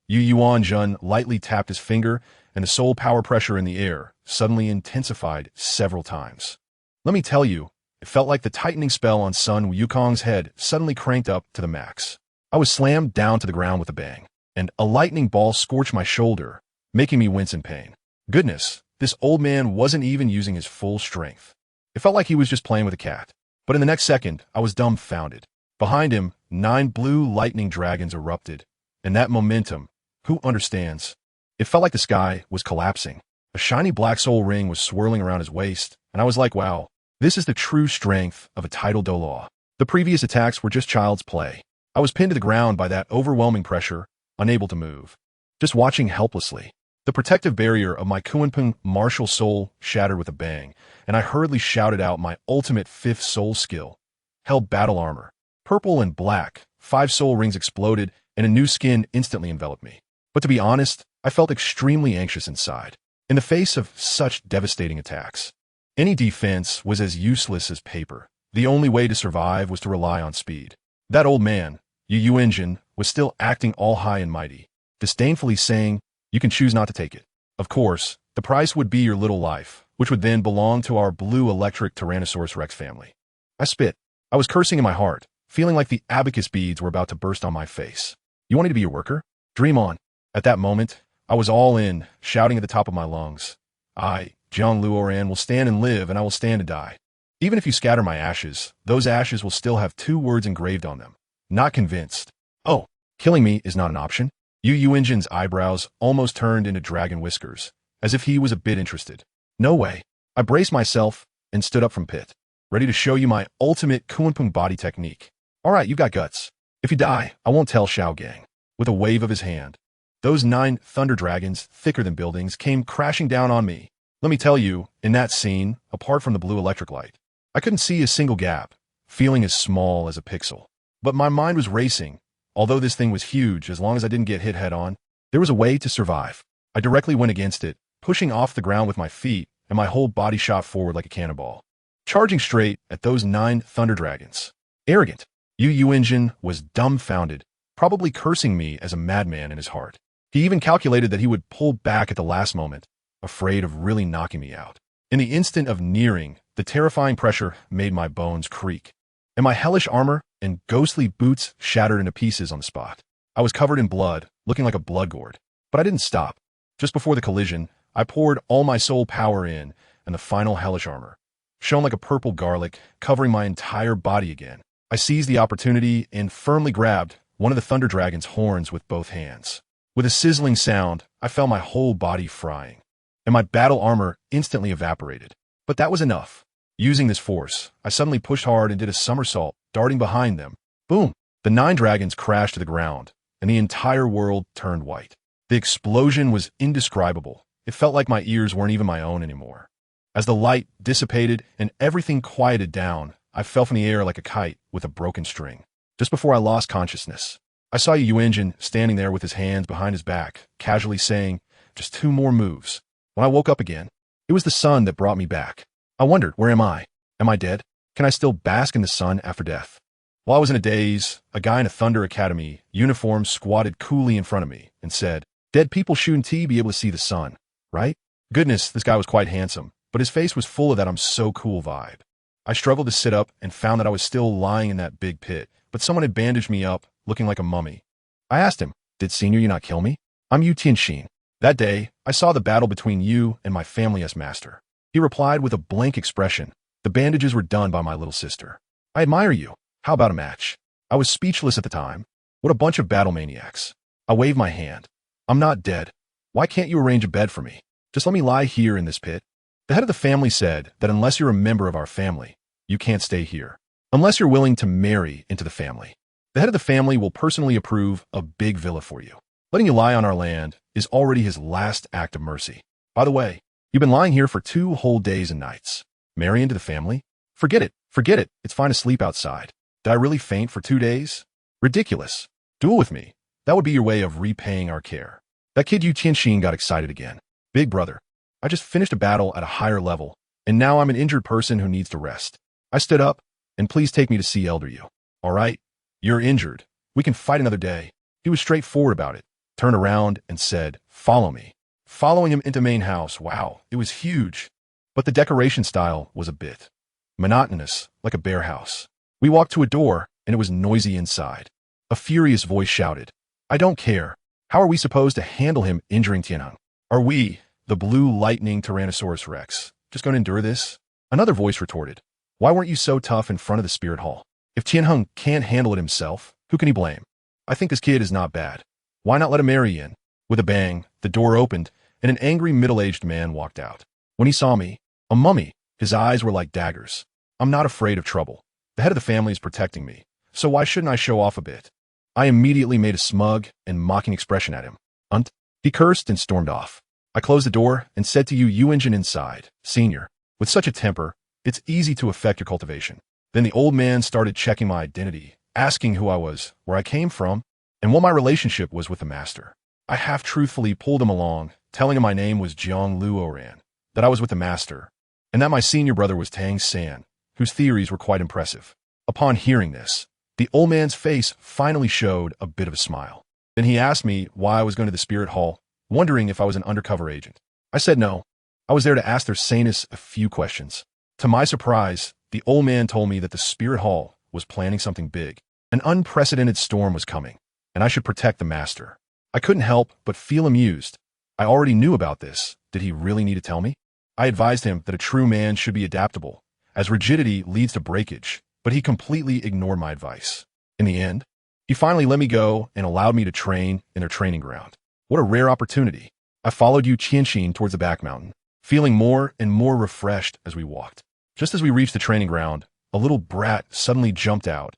Yu Yuanjin lightly tapped his finger, and the soul power pressure in the air suddenly intensified several times. Let me tell you, it felt like the tightening spell on Sun Wukong's head suddenly cranked up to the max. I was slammed down to the ground with a bang, and a lightning ball scorched my shoulder, making me wince in pain. Goodness, this old man wasn't even using his full strength. It felt like he was just playing with a cat. But in the next second, I was dumbfounded. Behind him, 9 blue lightning dragons erupted, and that momentum, who understands? It felt like the sky was collapsing. A shiny black soul ring was swirling around his waist, and I was like, wow, this is the true strength of a Title Douluo. The previous attacks were just child's play. I was pinned to the ground by that overwhelming pressure, unable to move, just watching helplessly. The protective barrier of my Kunpeng martial soul shattered with a bang, and I hurriedly shouted out my ultimate 5th soul skill, held battle armor. Purple and black, 5 soul rings exploded, and a new skin instantly enveloped me. But to be honest, I felt extremely anxious inside. In the face of such devastating attacks, any defense was as useless as paper. The only way to survive was to rely on speed. That old man, Yu Yuanjin, was still acting all high and mighty, disdainfully saying, "You can choose not to take it. Of course, the price would be your little life, which would then belong to our blue electric Tyrannosaurus Rex family." I spit. I was cursing in my heart, feeling like the abacus beads were about to burst on my face. You want me to be your worker? Dream on. At that moment, I was all in, shouting at the top of my lungs. I, Jiang Luoran, will stand and live, and I will stand and die. Even if you scatter my ashes, those ashes will still have 2 words engraved on them. Not convinced. Oh, killing me is not an option. Yu Yuanjin's eyebrows almost turned into dragon whiskers, as if he was a bit interested. No way. I braced myself and stood up from pit, ready to show you my ultimate Kunpeng body technique. All right, you got guts. If you die, I won't tell Xiao Gang. With a wave of his hand, those 9 thunder dragons, thicker than buildings, came crashing down on me. Let me tell you, in that scene, apart from the blue electric light, I couldn't see a single gap, feeling as small as a pixel. But my mind was racing. Although this thing was huge, as long as I didn't get hit head-on, there was a way to survive. I directly went against it, pushing off the ground with my feet, and my whole body shot forward like a cannonball, charging straight at those 9 thunder dragons. Arrogant. Yu Yuanjin was dumbfounded, probably cursing me as a madman in his heart. He even calculated that he would pull back at the last moment, afraid of really knocking me out. In the instant of nearing, the terrifying pressure made my bones creak, and my hellish armor and ghostly boots shattered into pieces on the spot. I was covered in blood, looking like a blood gourd. But I didn't stop. Just before the collision, I poured all my soul power in, and the final hellish armor shone like a purple garlic, covering my entire body again. I seized the opportunity and firmly grabbed one of the thunder dragon's horns with both hands. With a sizzling sound, I felt my whole body frying, and my battle armor instantly evaporated. But that was enough. Using this force, I suddenly pushed hard and did a somersault, darting behind them. Boom! The 9 dragons crashed to the ground, and the entire world turned white. The explosion was indescribable. It felt like my ears weren't even my own anymore. As the light dissipated and everything quieted down, I fell from the air like a kite with a broken string. Just before I lost consciousness, I saw Yu Yuanjin standing there with his hands behind his back, casually saying, "Just 2 more moves." When I woke up again, it was the sun that brought me back. I wondered, where am I? Am I dead? Can I still bask in the sun after death? While I was in a daze, a guy in a Thunder Academy uniform squatted coolly in front of me and said, "Dead people shouldn't be able to see the sun, right? Goodness, this guy was quite handsome, but his face was full of that "I'm so cool" vibe. I struggled to sit up and found that I was still lying in that big pit, but someone had bandaged me up, looking like a mummy. I asked him, "Did Senior you not kill me? I'm Yu Tianxin. That day, I saw the battle between you and my family as master." He replied with a blank expression. "The bandages were done by my little sister. I admire you. How about a match?" I was speechless at the time. What a bunch of battle maniacs. I waved my hand. "I'm not dead. Why can't you arrange a bed for me? Just let me lie here in this pit." The head of the family said that unless you're a member of our family, you can't stay here. Unless you're willing to marry into the family. The head of the family will personally approve a big villa for you. Letting you lie on our land is already his last act of mercy. By the way, you've been lying here for 2 whole days and nights. Marry into the family? Forget it. Forget it. It's fine to sleep outside. Did I really faint for 2 days? Ridiculous. Duel with me. That would be your way of repaying our care. That kid Yu Tianxin got excited again. "Big brother, I just finished a battle at a higher level, and now I'm an injured person who needs to rest." I stood up, "And please take me to see Elder Yu." "All right, you're injured. We can fight another day." He was straightforward about it, turned around and said, "Follow me." Following him into main house, wow, it was huge. But the decoration style was a bit monotonous, like a bear house. We walked to a door, and it was noisy inside. A furious voice shouted, "I don't care. How are we supposed to handle him injuring Tianheng? Are we, the blue lightning Tyrannosaurus Rex, just going to endure this?" Another voice retorted, "Why weren't you so tough in front of the spirit hall? If Tianheng can't handle it himself, who can he blame? I think this kid is not bad. Why not let him marry in?" With a bang, the door opened, and an angry middle-aged man walked out. When he saw me, a mummy, his eyes were like daggers. "I'm not afraid of trouble. The head of the family is protecting me, so why shouldn't I show off a bit?" I immediately made a smug and mocking expression at him. "Unt." He cursed and stormed off. I closed the door and said to Yu Engine inside, "Senior, with such a temper, it's easy to affect your cultivation." Then the old man started checking my identity, asking who I was, where I came from, and what my relationship was with the master. I half-truthfully pulled him along, telling him my name was Jiang Luoran, that I was with the master, and that my senior brother was Tang San, whose theories were quite impressive. Upon hearing this, the old man's face finally showed a bit of a smile. Then he asked me why I was going to the spirit hall, wondering if I was an undercover agent. I said no. I was there to ask their Sanus a few questions. To my surprise, the old man told me that the spirit hall was planning something big. An unprecedented storm was coming, and I should protect the master. I couldn't help but feel amused. I already knew about this. Did he really need to tell me? I advised him that a true man should be adaptable, as rigidity leads to breakage, but he completely ignored my advice. In the end, he finally let me go and allowed me to train in their training ground. What a rare opportunity. I followed Yu Tianxin towards the back mountain, feeling more and more refreshed as we walked. Just as we reached the training ground, a little brat suddenly jumped out,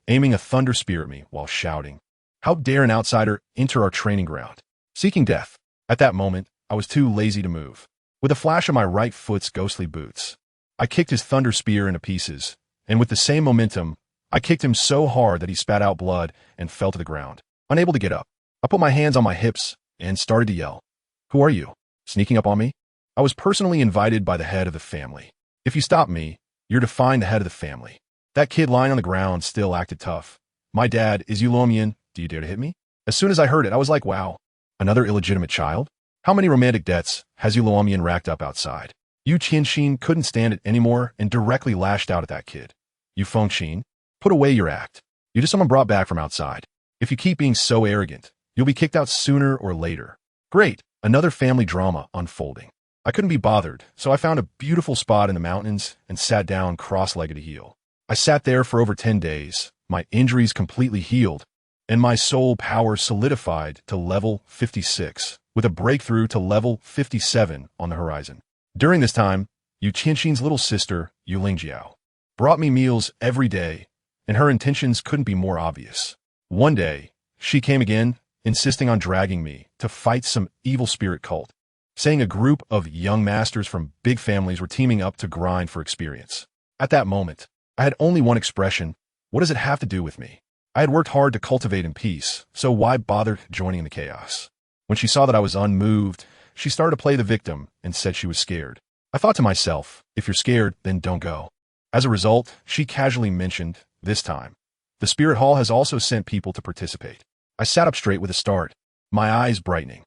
aiming a thunder spear at me while shouting, "How dare an outsider enter our training ground?" Seeking death. At that moment, I was too lazy to move. With a flash of my right foot's ghostly boots, I kicked his thunder spear into pieces, and with the same momentum, I kicked him so hard that he spat out blood and fell to the ground, unable to get up. I put my hands on my hips and started to yell, "Who are you? Sneaking up on me?" I was personally invited by the head of the family. "If you stop me, you're to find the head of the family." That kid lying on the ground still acted tough. "My dad is Yulomian. Do you dare to hit me?" As soon as I heard it, I was like, wow, another illegitimate child? How many romantic debts has Yulomian racked up outside? Yu Tianxin couldn't stand it anymore and directly lashed out at that kid. "You Fengxin, put away your act. You're just someone brought back from outside. If you keep being so arrogant, you'll be kicked out sooner or later." Great, another family drama unfolding. I couldn't be bothered, so I found a beautiful spot in the mountains and sat down cross-legged to heal. I sat there for over 10 days, my injuries completely healed, and my soul power solidified to level 56, with a breakthrough to level 57 on the horizon. During this time, Yu Qianxin's little sister, Yu Lingjiao, brought me meals every day, and her intentions couldn't be more obvious. One day, she came again, insisting on dragging me to fight some evil spirit cult, saying a group of young masters from big families were teaming up to grind for experience. At that moment, I had only one expression: what does it have to do with me? I had worked hard to cultivate in peace, so why bother joining in the chaos? When she saw that I was unmoved, she started to play the victim and said she was scared. I thought to myself, if you're scared, then don't go. As a result, she casually mentioned, this time, the Spirit Hall has also sent people to participate. I sat up straight with a start, my eyes brightening.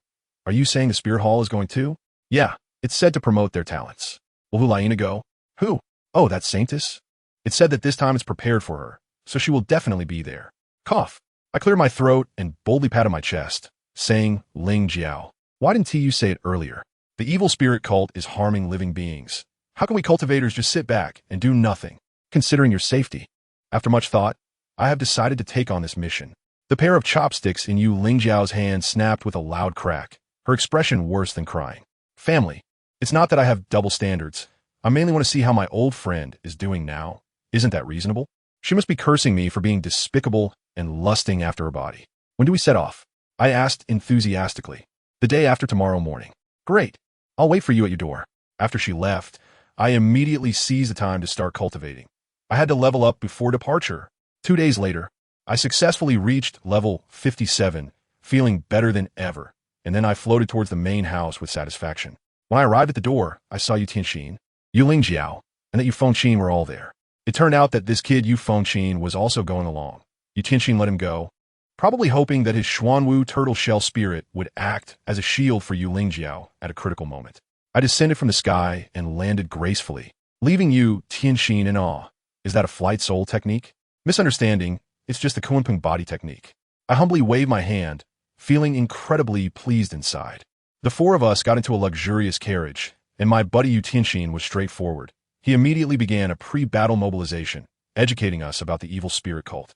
Are you saying the Spirit Hall is going too? Yeah, it's said to promote their talents. Will Hulaina go? Who? Oh, that Saintess? It said that this time it's prepared for her, so she will definitely be there. Cough. I cleared my throat and boldly patted my chest, saying, Ling Jiao. Why didn't you say it earlier? The evil spirit cult is harming living beings. How can we cultivators just sit back and do nothing, considering your safety? After much thought, I have decided to take on this mission. The pair of chopsticks in Ling Jiao's hand snapped with a loud crack, her expression worse than crying. Family. It's not that I have double standards. I mainly want to see how my old friend is doing now. Isn't that reasonable? She must be cursing me for being despicable and lusting after her body. When do we set off? I asked enthusiastically. The day after tomorrow morning. Great. I'll wait for you at your door. After she left, I immediately seized the time to start cultivating. I had to level up before departure. 2 days later, I successfully reached level 57, feeling better than ever, and then I floated towards the main house with satisfaction. When I arrived at the door, I saw Yu Tianxin, Yu Lingjiao, and that Yu Fengqin were all there. It turned out that this kid Yu Fengqin was also going along. Yu Tianxin let him go, probably hoping that his Xuanwu turtle shell spirit would act as a shield for Yu Lingjiao at a critical moment. I descended from the sky and landed gracefully, leaving Yu Tianxin in awe. Is that a flight soul technique? Misunderstanding, it's just the Kunpeng body technique. I humbly waved my hand, feeling incredibly pleased inside. The four of us got into a luxurious carriage, and my buddy Yu Tianxin was straightforward. He immediately began a pre-battle mobilization, educating us about the evil spirit cult.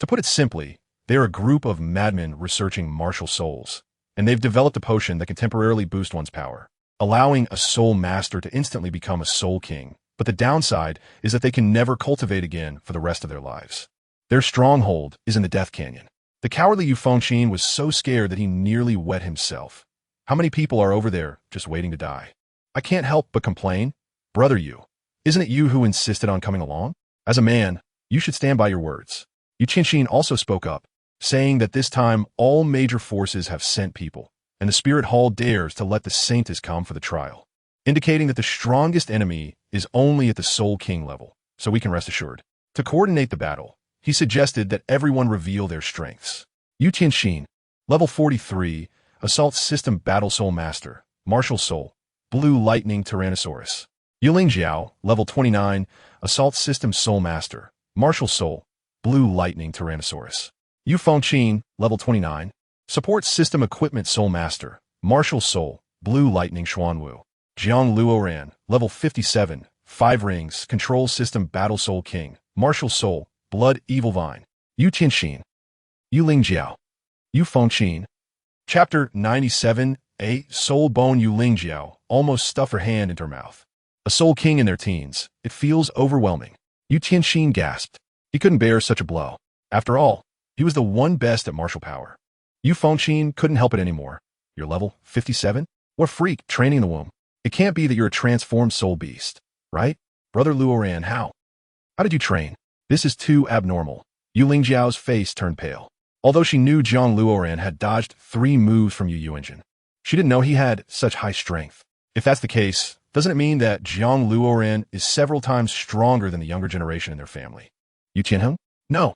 To put it simply, they are a group of madmen researching martial souls, and they've developed a potion that can temporarily boost one's power, allowing a soul master to instantly become a soul king. But the downside is that they can never cultivate again for the rest of their lives. Their stronghold is in the Death Canyon. The cowardly Yu Fengqin was so scared that he nearly wet himself. How many people are over there just waiting to die? I can't help but complain. Brother Yu, isn't it you who insisted on coming along? As a man, you should stand by your words. Yu Tianxin also spoke up, saying that this time all major forces have sent people, and the Spirit Hall dares to let the Saintess come for the trial, indicating that the strongest enemy is only at the Soul King level, so we can rest assured. To coordinate the battle, he suggested that everyone reveal their strengths. Yu Tianxin, level 43, Assault System Battle Soul Master, Martial Soul, Blue Lightning Tyrannosaurus. Yu Lingjiao, level 29, Assault System Soul Master, Martial Soul, Blue Lightning Tyrannosaurus. Yu Fengqin, level 29, Support System Equipment Soul Master, Martial Soul, Blue Lightning Xuanwu. Jiang Luoran, level 57, 5 Rings, Control System Battle Soul King, Martial Soul, Blood Evil Vine. Yu Tianxin, Yu Lingjiao, Yu Fengqin. Chapter 97, A Soul Bone. Yu Lingjiao almost stuffed her hand into her mouth. A Soul King in their teens. It feels overwhelming. Yu Tianxin gasped. He couldn't bear such a blow. After all, he was the one best at martial power. Yu Fengqin couldn't help it anymore. You're level 57? What freak training in the womb? It can't be that you're a transformed soul beast, right? Brother Luoran, how? How did you train? This is too abnormal. Yu Lingjiao's face turned pale. Although she knew Jiang Luoran had dodged 3 moves from Yu Yuanjin, she didn't know he had such high strength. If that's the case, doesn't it mean that Jiang Luoran is several times stronger than the younger generation in their family? Yu Tianheng? No.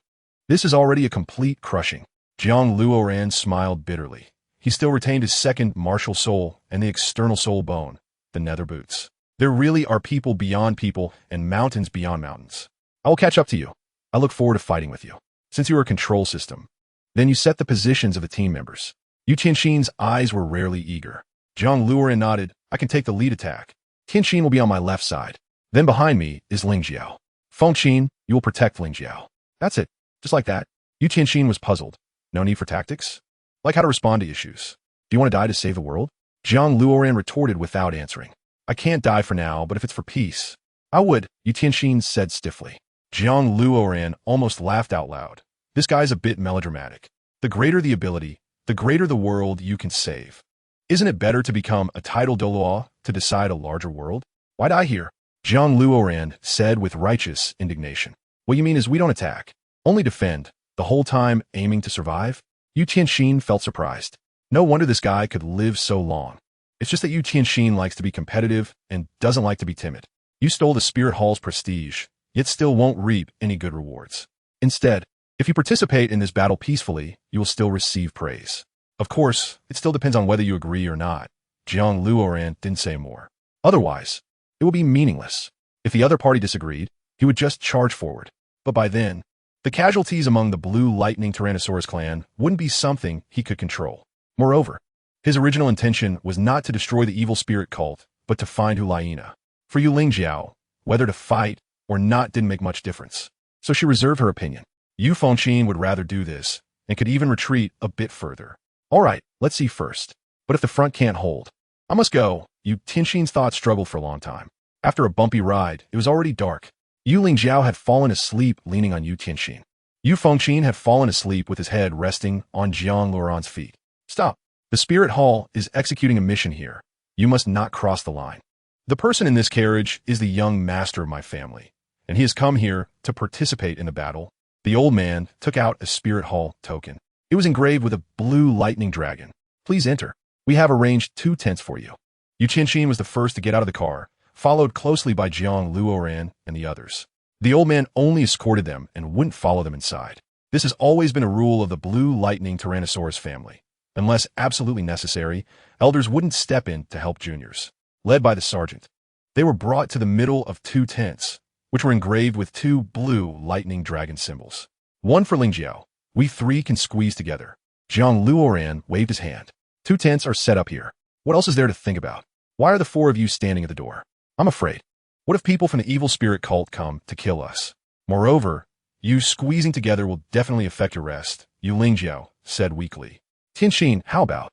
This is already a complete crushing. Jiang Luoran smiled bitterly. He still retained his second martial soul and the external soul bone, the nether boots. There really are people beyond people and mountains beyond mountains. I will catch up to you. I look forward to fighting with you. Since you are a control system, then you set the positions of the team members. Yu Tianxin's eyes were rarely eager. Jiang Luoran nodded. I can take the lead attack. Tianxin will be on my left side. Then behind me is Lingjiao. Fengqin, you will protect Lingjiao. That's it. Just like that. Yu Tianxin was puzzled. No need for tactics? Like how to respond to issues. Do you want to die to save the world? Jiang Luoran retorted without answering. I can't die for now, but if it's for peace, I would, Yu Tianxin said stiffly. Jiang Luoran almost laughed out loud. This guy's a bit melodramatic. The greater the ability, the greater the world you can save. Isn't it better to become a Title Douluo to decide a larger world? Why die here? Jiang Luoran said with righteous indignation. What you mean is we don't attack, only defend, the whole time aiming to survive? Yu Tianxin felt surprised. No wonder this guy could live so long. It's just that Yu Tianxin likes to be competitive and doesn't like to be timid. You stole the Spirit Hall's prestige, yet still won't reap any good rewards. Instead, if you participate in this battle peacefully, you will still receive praise. Of course, it still depends on whether you agree or not. Jiang Luoran didn't say more. Otherwise, it would be meaningless. If the other party disagreed, he would just charge forward. But by then, the casualties among the Blue Lightning Tyrannosaurus clan wouldn't be something he could control. Moreover, his original intention was not to destroy the evil spirit cult, but to find Hulaina. For Yu Lingjiao, whether to fight or not didn't make much difference. So she reserved her opinion. Yu Fengqin would rather do this, and could even retreat a bit further. All right, let's see first. But if the front can't hold, I must go. Yu Tianxin's thoughts struggled for a long time. After a bumpy ride, it was already dark. Yu Lingjiao had fallen asleep leaning on Yu Tianxin. Yu Fengqin had fallen asleep with his head resting on Jiang Luoran's feet. Stop. The Spirit Hall is executing a mission here. You must not cross the line. The person in this carriage is the young master of my family, and he has come here to participate in the battle. The old man took out a Spirit Hall token. It was engraved with a blue lightning dragon. Please enter. We have arranged 2 tents for you. Yu Tianxin was the first to get out of the car, followed closely by Jiang Luoran and the others. The old man only escorted them and wouldn't follow them inside. This has always been a rule of the Blue Lightning Tyrannosaurus family. Unless absolutely necessary, elders wouldn't step in to help juniors. Led by the sergeant, they were brought to the middle of 2 tents, which were engraved with 2 blue lightning dragon symbols. One for Lingjiao. We 3 can squeeze together. Jiang Luoran waved his hand. 2 tents are set up here. What else is there to think about? Why are the 4 of you standing at the door? I'm afraid. What if people from the evil spirit cult come to kill us? Moreover, you squeezing together will definitely affect your rest, Yu Lingjiao said weakly. Tianxin, how about?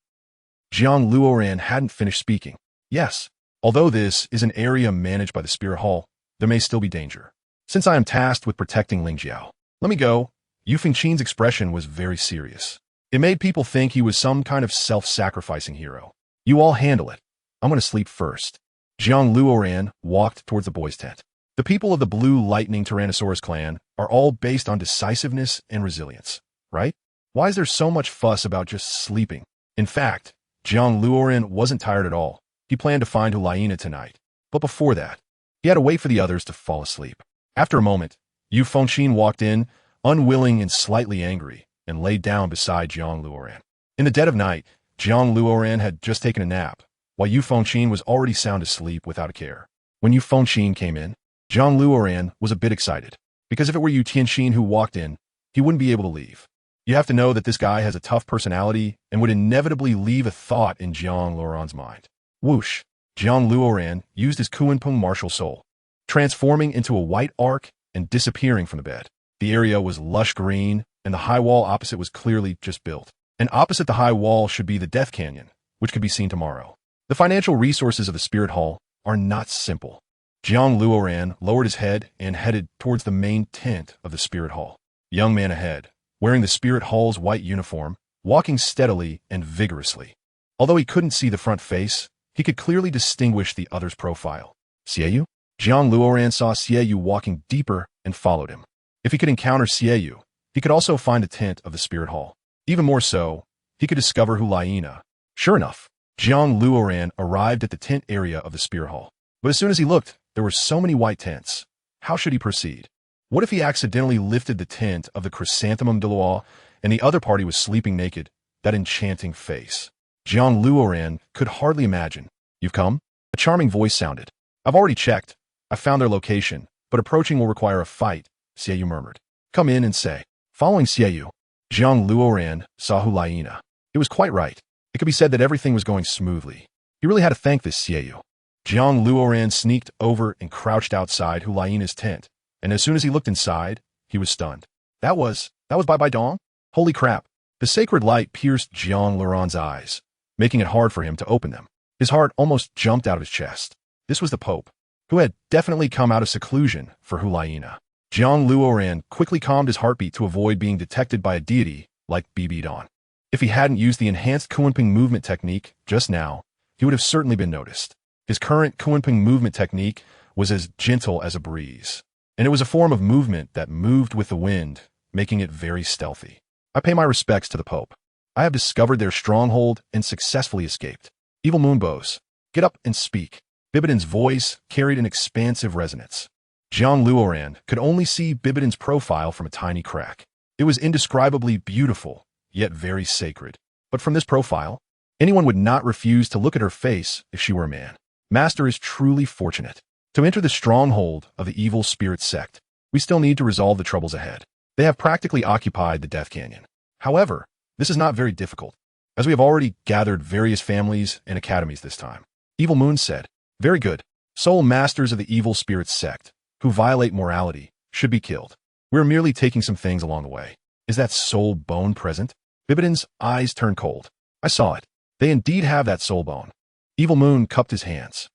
Jiang Luoran hadn't finished speaking. Yes, although this is an area managed by the Spirit Hall, there may still be danger. Since I am tasked with protecting Lingjiao, let me go. Yu Fengqin's expression was very serious. It made people think he was some kind of self-sacrificing hero. You all handle it. I'm going to sleep first. Jiang Luoran walked towards the boys' tent. The people of the Blue Lightning Tyrannosaurus clan are all based on decisiveness and resilience, right? Why is there so much fuss about just sleeping? In fact, Jiang Luoran wasn't tired at all. He planned to find Hulaina tonight. But before that, he had to wait for the others to fall asleep. After a moment, Yu Fengqin walked in, unwilling and slightly angry, and laid down beside Jiang Luoran. In the dead of night, Jiang Luoran had just taken a nap, while Yu Fengqin was already sound asleep without a care. When Yu Fengqin came in, Jiang Luoran was a bit excited, because if it were Yu Tianxin who walked in, he wouldn't be able to leave. You have to know that this guy has a tough personality and would inevitably leave a thought in Jiang Luoran's mind. Whoosh! Jiang Luoran used his Kunpeng martial soul, transforming into a white arc and disappearing from the bed. The area was lush green, and the high wall opposite was clearly just built. And opposite the high wall should be the Death Canyon, which could be seen tomorrow. The financial resources of the Spirit Hall are not simple. Jiang Luoran lowered his head and headed towards the main tent of the Spirit Hall. Young man ahead, wearing the Spirit Hall's white uniform, walking steadily and vigorously. Although he couldn't see the front face, he could clearly distinguish the other's profile. Xieyu? Jiang Luoran saw Xieyu walking deeper and followed him. If he could encounter Xieyu, he could also find the tent of the Spirit Hall. Even more so, he could discover Hulaina. Sure enough, Jiang Luoran arrived at the tent area of the Spirit Hall. But as soon as he looked, there were so many white tents. How should he proceed? What if he accidentally lifted the tent of the Chrysanthemum Douluo and the other party was sleeping naked? That enchanting face. Jiang Luoran could hardly imagine. You've come? A charming voice sounded. I've already checked. I found their location, but approaching will require a fight, Xieyu murmured. Come in and say. Following Xieyu, Jiang Luoran saw Hulaina. It was quite right. It could be said that everything was going smoothly. He really had to thank this Xieyu. Jiang Luoran sneaked over and crouched outside Hulaina's tent, and as soon as he looked inside, he was stunned. That was Bai Dong? Holy crap. The sacred light pierced Jiang Luoran's eyes, making it hard for him to open them. His heart almost jumped out of his chest. This was the Pope, who had definitely come out of seclusion for Hulaina. Jiang Luoran quickly calmed his heartbeat to avoid being detected by a deity like Beiming Douluo. If he hadn't used the enhanced Kunpeng movement technique just now, he would have certainly been noticed. His current Kunpeng movement technique was as gentle as a breeze, and it was a form of movement that moved with the wind, making it very stealthy. I pay my respects to the Pope. I have discovered their stronghold and successfully escaped. Evil Moonbows, get up and speak. Bibidin's voice carried an expansive resonance. Jiang Luoran could only see Bibidin's profile from a tiny crack. It was indescribably beautiful, yet very sacred. But from this profile, Anyone would not refuse to look at her face if she were a man. Master is truly fortunate. To enter the stronghold of the evil spirit sect, we still need to resolve the troubles ahead. They have practically occupied the Death Canyon. However, this is not very difficult, as we have already gathered various families and academies this time. Evil Moon said, "Very good. Soul masters of the evil spirit sect, who violate morality, should be killed. We're merely taking some things along the way. Is that soul bone present?" Bibidon's eyes turned cold. "I saw it. They indeed have that soul bone." Evil Moon cupped his hands.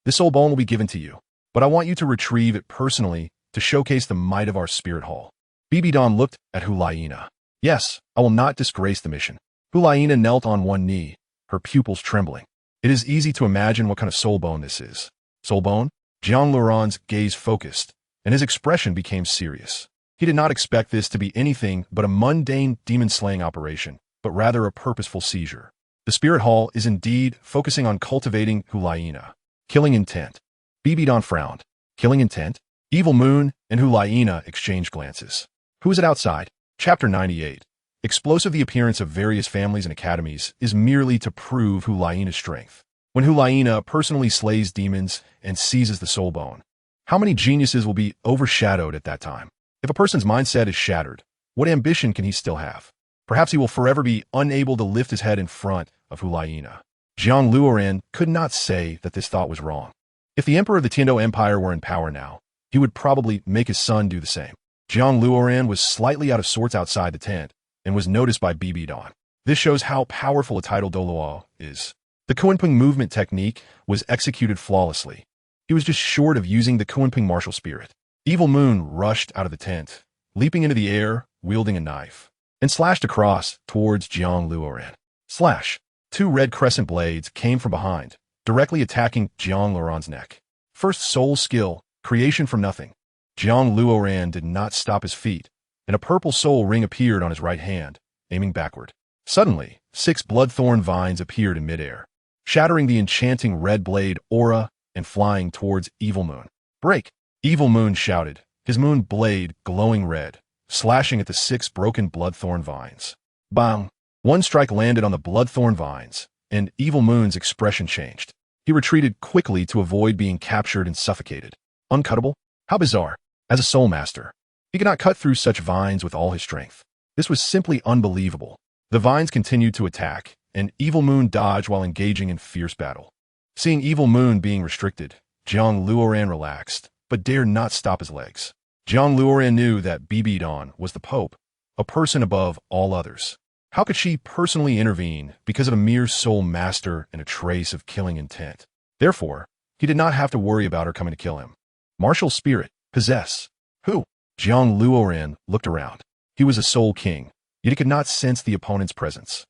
This soul bone will be given to you, but I want you to retrieve it personally to showcase the might of our spirit hall." Bibidon looked at Hulaina. "Yes, I will not disgrace the mission." Hulaina knelt on one knee, her pupils trembling. It is easy to imagine what kind of soul bone this is. Soul bone? JiangLuoran's gaze focused, and his expression became serious. He did not expect this to be anything but a mundane demon-slaying operation, but rather a purposeful seizure. The spirit hall is indeed focusing on cultivating Hulaina. Killing intent. Bibidon frowned. Killing intent? Evil Moon and Hulaina exchanged glances. Who is it outside? Chapter 98. Explosive. The appearance of various families and academies is merely to prove Hulaina's strength. When Hulaina personally slays demons and seizes the soul bone, how many geniuses will be overshadowed at that time? If a person's mindset is shattered, what ambition can he still have? Perhaps he will forever be unable to lift his head in front of Hulaina. Jiang Luoran could not say that this thought was wrong. If the emperor of the Tiando Empire were in power now, he would probably make his son do the same. Jiang Luoran was slightly out of sorts outside the tent and was noticed by Bibidon. This shows how powerful a Title Douluo is. The Kuanping movement technique was executed flawlessly. He was just short of using the Kuanping martial spirit. Evil Moon rushed out of the tent, leaping into the air, wielding a knife, and slashed across towards Jiang Luoran. Slash! 2 red crescent blades came from behind, directly attacking Jiang Luoran's neck. First soul skill, creation from nothing. Jiang Luoran did not stop his feet, and a purple soul ring appeared on his right hand, aiming backward. Suddenly, 6 bloodthorn vines appeared in midair, shattering the enchanting red blade aura and flying towards Evil Moon. "Break!" Evil Moon shouted, his moon blade glowing red, slashing at the 6 broken bloodthorn vines. Bang! 1 strike landed on the bloodthorn vines, and Evil Moon's expression changed. He retreated quickly to avoid being captured and suffocated. Uncuttable? How bizarre. As a soul master, he could not cut through such vines with all his strength. This was simply unbelievable. The vines continued to attack, and Evil Moon dodged while engaging in fierce battle. Seeing Evil Moon being restricted, Jiang Luoran relaxed, but dared not stop his legs. Jiang Luoran knew that Bibidon was the Pope, a person above all others. How could she personally intervene because of a mere soul master and a trace of killing intent? Therefore, he did not have to worry about her coming to kill him. Martial spirit, possess. Who? Jiang Luoran looked around. He was a soul king, yet he could not sense the opponent's presence.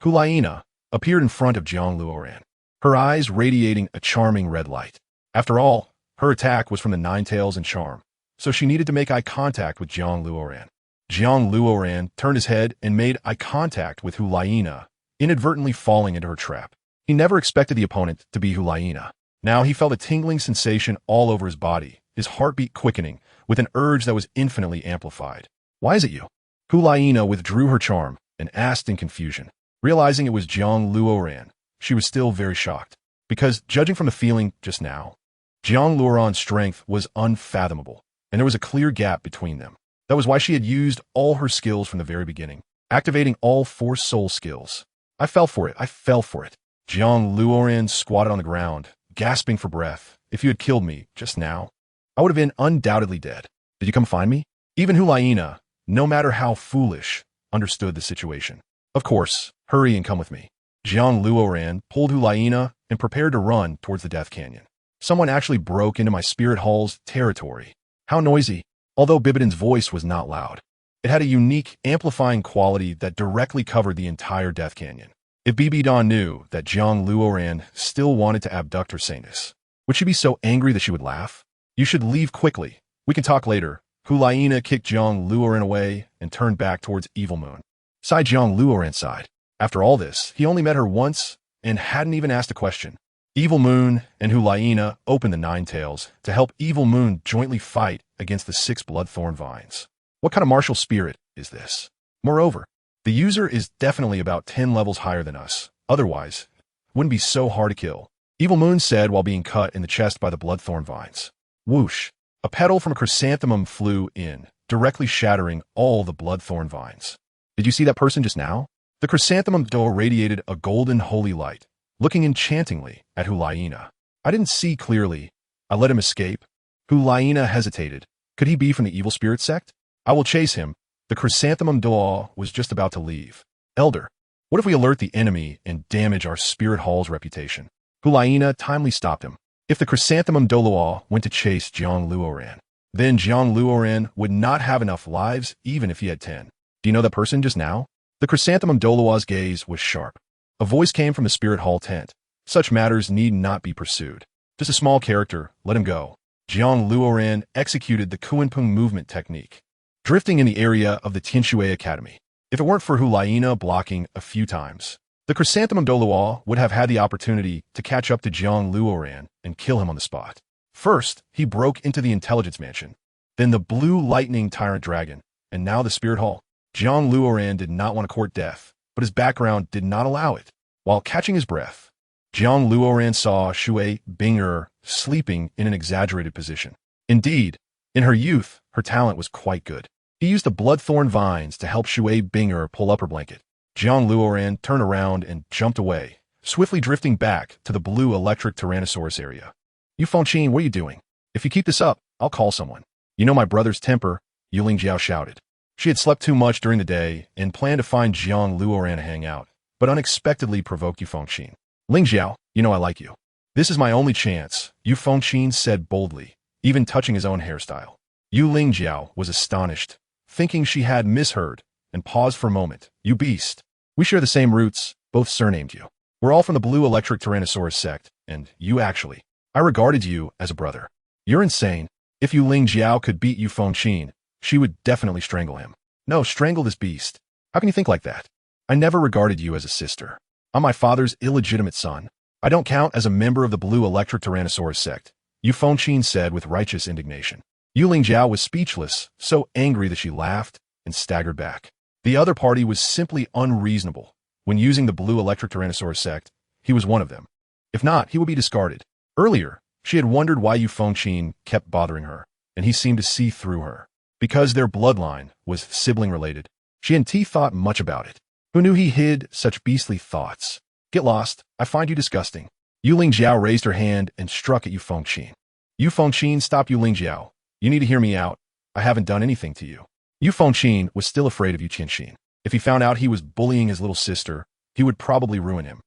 Hulaina, appeared in front of Jiang Luoran, her eyes radiating a charming red light. After all, her attack was from the Nine Tails and Charm, so she needed to make eye contact with Jiang Luoran. Jiang Luoran turned his head and made eye contact with Hulaina, inadvertently falling into her trap. He never expected the opponent to be Hulaina. Now he felt a tingling sensation all over his body, his heartbeat quickening, with an urge that was infinitely amplified. "Why is it you?" Hulaina withdrew her charm and asked in confusion. Realizing it was Jiang Luoran, she was still very shocked, because, judging from the feeling just now, Jiang Luoran's strength was unfathomable, and there was a clear gap between them. That was why she had used all her skills from the very beginning, activating all 4 soul skills. I fell for it. Jiang Luoran squatted on the ground, gasping for breath. "If you had killed me just now, I would have been undoubtedly dead. Did you come find me?" Even Hulaina, no matter how foolish, understood the situation. "Of course, hurry and come with me." Jiang Luoran pulled Hulaina and prepared to run towards the Death Canyon. "Someone actually broke into my spirit hall's territory. How noisy." Although Bibidon's voice was not loud, it had a unique, amplifying quality that directly covered the entire Death Canyon. If Bibidon knew that Jiang Luoran still wanted to abduct her saintess, would she be so angry that she would laugh? "You should leave quickly. We can talk later." Hulaina kicked Jiang Luoran away and turned back towards Evil Moon. Jiang Luoran sighed. After all this, he only met her once and hadn't even asked a question. Evil Moon and Hulaina opened the Nine Tails to help Evil Moon jointly fight against the 6 bloodthorn vines. What kind of martial spirit is this? Moreover, The user is definitely about 10 levels higher than us. Otherwise, it wouldn't be so hard to kill. Evil Moon said while being cut in the chest by the bloodthorn vines. Whoosh! A petal from a chrysanthemum flew in, directly shattering all the bloodthorn vines. Did you see that person just now? The chrysanthemum Douluo radiated a golden holy light, looking enchantingly at Hulaina. I didn't see clearly. I let him escape. Hulaina hesitated. Could he be from the evil spirit sect? I will chase him. The chrysanthemum Douluo was just about to leave. Elder, what if we alert the enemy and damage our spirit hall's reputation? Hulaina timely stopped him. If the chrysanthemum Douluo went to chase JiangLuoran, then JiangLuoran would not have enough lives even if he had 10. Do you know that person just now? The chrysanthemum Douluo's gaze was sharp. A voice came from the spirit hall tent. Such matters need not be pursued. Just a small character, let him go. JiangLuoran executed the Kuanping movement technique, drifting in the area of the Tianshui Academy. If it weren't for Hulaina blocking a few times, the chrysanthemum Douluo would have had the opportunity to catch up to JiangLuoran and kill him on the spot. First, he broke into the intelligence mansion, then the blue lightning tyrant dragon, and now the spirit hall. JiangLuoran did not want to court death, but his background did not allow it. While catching his breath, JiangLuoran saw Shui Bing'er sleeping in an exaggerated position. Indeed, in her youth, her talent was quite good. He used the bloodthorn vines to help Shui Bing'er pull up her blanket. JiangLuoran turned around and jumped away, swiftly drifting back to the blue electric Tyrannosaurus area. You Fengqin, what are you doing? If you keep this up, I'll call someone. You know my brother's temper, Yu Lingjiao shouted. She had slept too much during the day and planned to find JiangLuoran to hang out, but unexpectedly provoked Yu Fengqin. Lingjiao, you know I like you. This is my only chance, Yu Fengqin said boldly, even touching his own hairstyle. Yu Lingjiao was astonished, thinking she had misheard, and paused for a moment. You beast. We share the same roots, both surnamed you. We're all from the blue electric Tyrannosaurus sect, and you actually. I regarded you as a brother. You're insane. If Yu Lingjiao could beat Yu Fengqin, she would definitely strangle him. No, strangle this beast. How can you think like that? I never regarded you as a sister. I'm my father's illegitimate son. I don't count as a member of the blue electric Tyrannosaurus sect, Yu Fengqin said with righteous indignation. Yu Lingjiao was speechless, so angry that she laughed and staggered back. The other party was simply unreasonable. When using the blue electric Tyrannosaurus sect, he was one of them. If not, he would be discarded. Earlier, she had wondered why Yu Fengqin kept bothering her, and he seemed to see through her. Because their bloodline was sibling-related, she and T thought much about it. Who knew he hid such beastly thoughts? Get lost. I find you disgusting. Yu Lingjiao raised her hand and struck at Yu Fengqin. Yu Fengqin, stop Yu Lingjiao. You need to hear me out. I haven't done anything to you. Yu Fengqin was still afraid of Yu Qianxin. If he found out he was bullying his little sister, he would probably ruin him.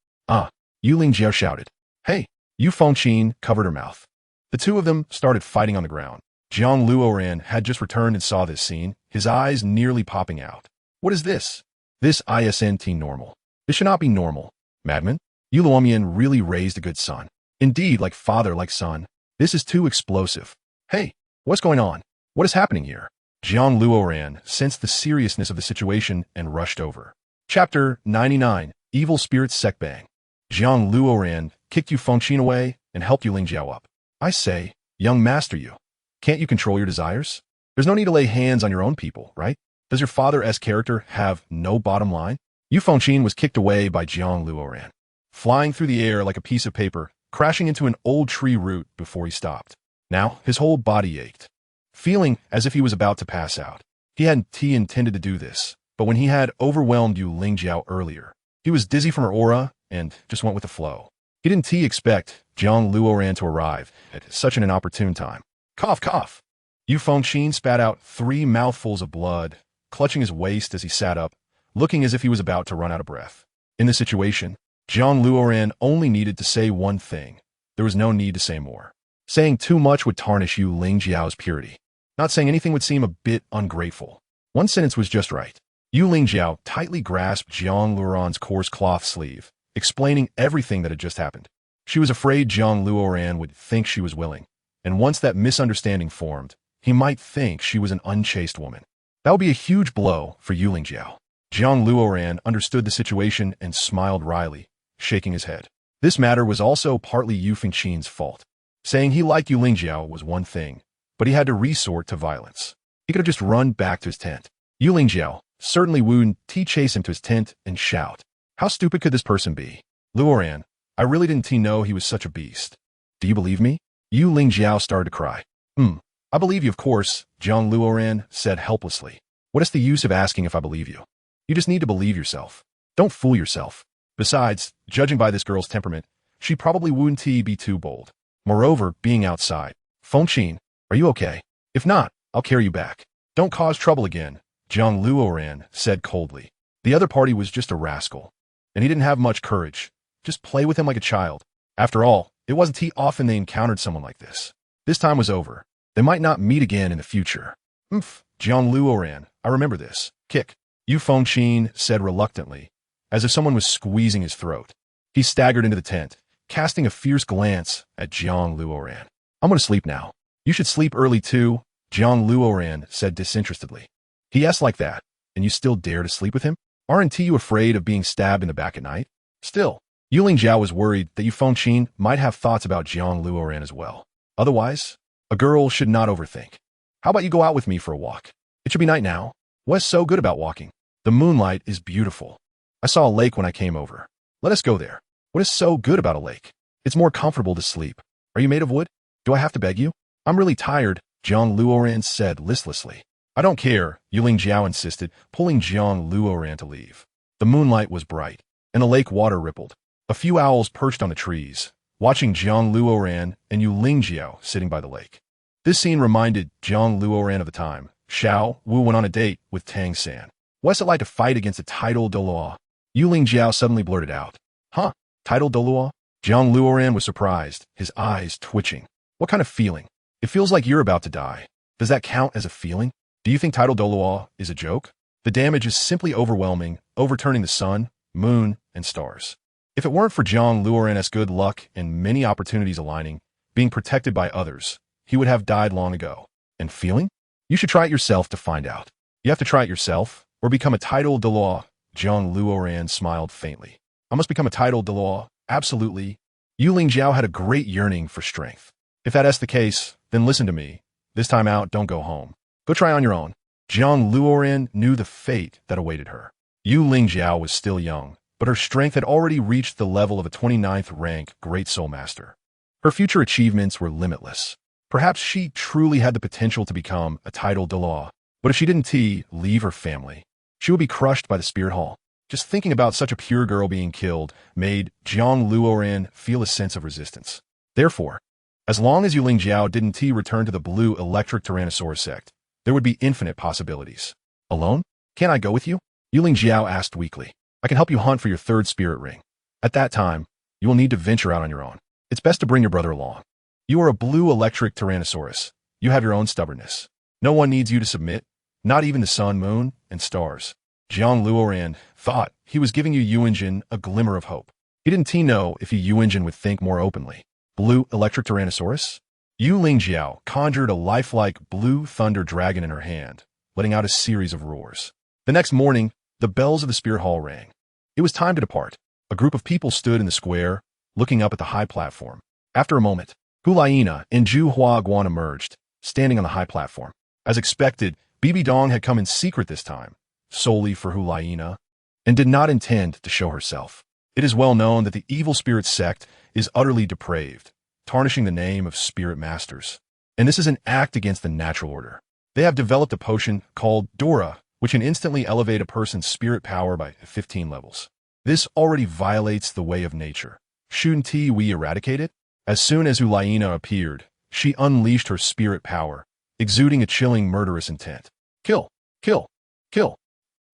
Yu Lingjiao shouted. Hey! Yu Fengqin covered her mouth. The two of them started fighting on the ground. JiangLuoran had just returned and saw this scene, his eyes nearly popping out. What is this? This isn't normal. This should not be normal. Madman? Yu Luomian really raised a good son. Indeed, like father, like son. This is too explosive. Hey, what's going on? What is happening here? JiangLuoran sensed the seriousness of the situation and rushed over. Chapter 99, Evil Spirits Sekbang. JiangLuoran kicked Yu Fengqin away and helped Yu Lingjiao up. I say, young master you. Can't you control your desires? There's no need to lay hands on your own people, right? Does your father's character have no bottom line? Yu Fengqin was kicked away by JiangLuoran, flying through the air like a piece of paper, crashing into an old tree root before he stopped. Now, his whole body ached, feeling as if he was about to pass out. He hadn't intended to do this, but when he had overwhelmed Yu Lingjiao earlier, he was dizzy from her aura and just went with the flow. He didn't expect JiangLuoran to arrive at such an inopportune time. Cough, cough. Yu Fengqin spat out 3 mouthfuls of blood, clutching his waist as he sat up, looking as if he was about to run out of breath. In this situation, JiangLuoran only needed to say one thing. There was no need to say more. Saying too much would tarnish Yu Lingjiao's purity. Not saying anything would seem a bit ungrateful. One sentence was just right. Yu Lingjiao tightly grasped JiangLuoran's coarse cloth sleeve, explaining everything that had just happened. She was afraid JiangLuoran would think she was willing, and once that misunderstanding formed, he might think she was an unchaste woman. That would be a huge blow for Yu Lingjiao. JiangLuoran understood the situation and smiled wryly, shaking his head. This matter was also partly Yu Fengqin's fault. Saying he liked Yu Lingjiao was one thing, but he had to resort to violence. He could have just run back to his tent. Yu Lingjiao, Certainly Wu Ti chase him to his tent and shout, "How stupid could this person be? Luoran, I really didn't know he was such a beast. Do you believe me?" Yu Lingjiao started to cry. I believe you, of course, Jiang Luoran said helplessly. What is the use of asking if I believe you? You just need to believe yourself. Don't fool yourself. Besides, judging by this girl's temperament, she probably wouldn't be too bold. Moreover, being outside. Fengqin, are you okay? If not, I'll carry you back. Don't cause trouble again, Jiang Luoran said coldly. The other party was just a rascal, and he didn't have much courage. Just play with him like a child. After all, it wasn't often they encountered someone like this. This time was over. They might not meet again in the future. Jiang Luoran, I remember this. Kick. Yu Fengqin said reluctantly, as if someone was squeezing his throat. He staggered into the tent, casting a fierce glance at Jiang Luoran. I'm going to sleep now. You should sleep early too, Jiang Luoran said disinterestedly. He asked like that, and you still dare to sleep with him? Aren't you afraid of being stabbed in the back at night? Still, Yu Lingjiao was worried that Yu Fengqin might have thoughts about Jiang Luoran as well. Otherwise, a girl should not overthink. How about you go out with me for a walk? It should be night now. What's so good about walking? The moonlight is beautiful. I saw a lake when I came over. Let us go there. What is so good about a lake? It's more comfortable to sleep. Are you made of wood? Do I have to beg you? I'm really tired, Jiang Luoran said listlessly. I don't care, Yu Lingjiao insisted, pulling Jiang Luoran to leave. The moonlight was bright, and the lake water rippled. A few owls perched on the trees, watching Jiang Luoran and Yu Lingjiao sitting by the lake. This scene reminded Jiang Luoran of the time Xiao Wu went on a date with Tang San. What's it like to fight against the Title Douluo? Yu Lingjiao suddenly blurted out. Huh? Title Douluo? Jiang Luoran was surprised, his eyes twitching. What kind of feeling? It feels like you're about to die. Does that count as a feeling? Do you think Title Douluo is a joke? The damage is simply overwhelming, overturning the sun, moon, and stars. If it weren't for Jiang Luoran's good luck and many opportunities aligning, being protected by others, he would have died long ago. And feeling? You should try it yourself to find out. You have to try it yourself, or become a Title Douluo. Jiang Luoran smiled faintly. I must become a Title Douluo, absolutely. Yu Lingjiao had a great yearning for strength. If that is the case, then listen to me. This time out, don't go home. Go try on your own. Jiang Luoran knew the fate that awaited her. Yu Lingjiao was still young, but her strength had already reached the level of a 29th rank Great Soul Master. Her future achievements were limitless. Perhaps she truly had the potential to become a Title Douluo, but if she didn't leave her family, she would be crushed by the Spirit Hall. Just thinking about such a pure girl being killed made Jiang Luoran feel a sense of resistance. Therefore, as long as Yu Lingjiao didn't return to the blue electric Tyrannosaurus sect, there would be infinite possibilities. Alone? Can't I go with you? Yu Lingjiao asked weakly. I can help you hunt for your third spirit ring. At that time, you will need to venture out on your own. It's best to bring your brother along. You are a blue electric Tyrannosaurus. You have your own stubbornness. No one needs you to submit, not even the sun, moon, and stars. Jiang Luoran thought he was giving Yu Yuanjin a glimmer of hope. He didn't know if Yu Yuanjin would think more openly. Blue electric Tyrannosaurus? Yu Lingjiao conjured a lifelike blue thunder dragon in her hand, letting out a series of roars. The next morning, the bells of the Spirit Hall rang. It was time to depart. A group of people stood in the square, looking up at the high platform. After a moment, Hulaina and Zhu Huaguan emerged, standing on the high platform. As expected, Bibi Dong had come in secret this time, solely for Hulaina, and did not intend to show herself. It is well known that the evil spirit sect is utterly depraved, tarnishing the name of spirit masters. And this is an act against the natural order. They have developed a potion called Dora, which can instantly elevate a person's spirit power by 15 levels. This already violates the way of nature. Shouldn't we eradicate it? As soon as Hulaina appeared, she unleashed her spirit power, exuding a chilling murderous intent. Kill! Kill! Kill!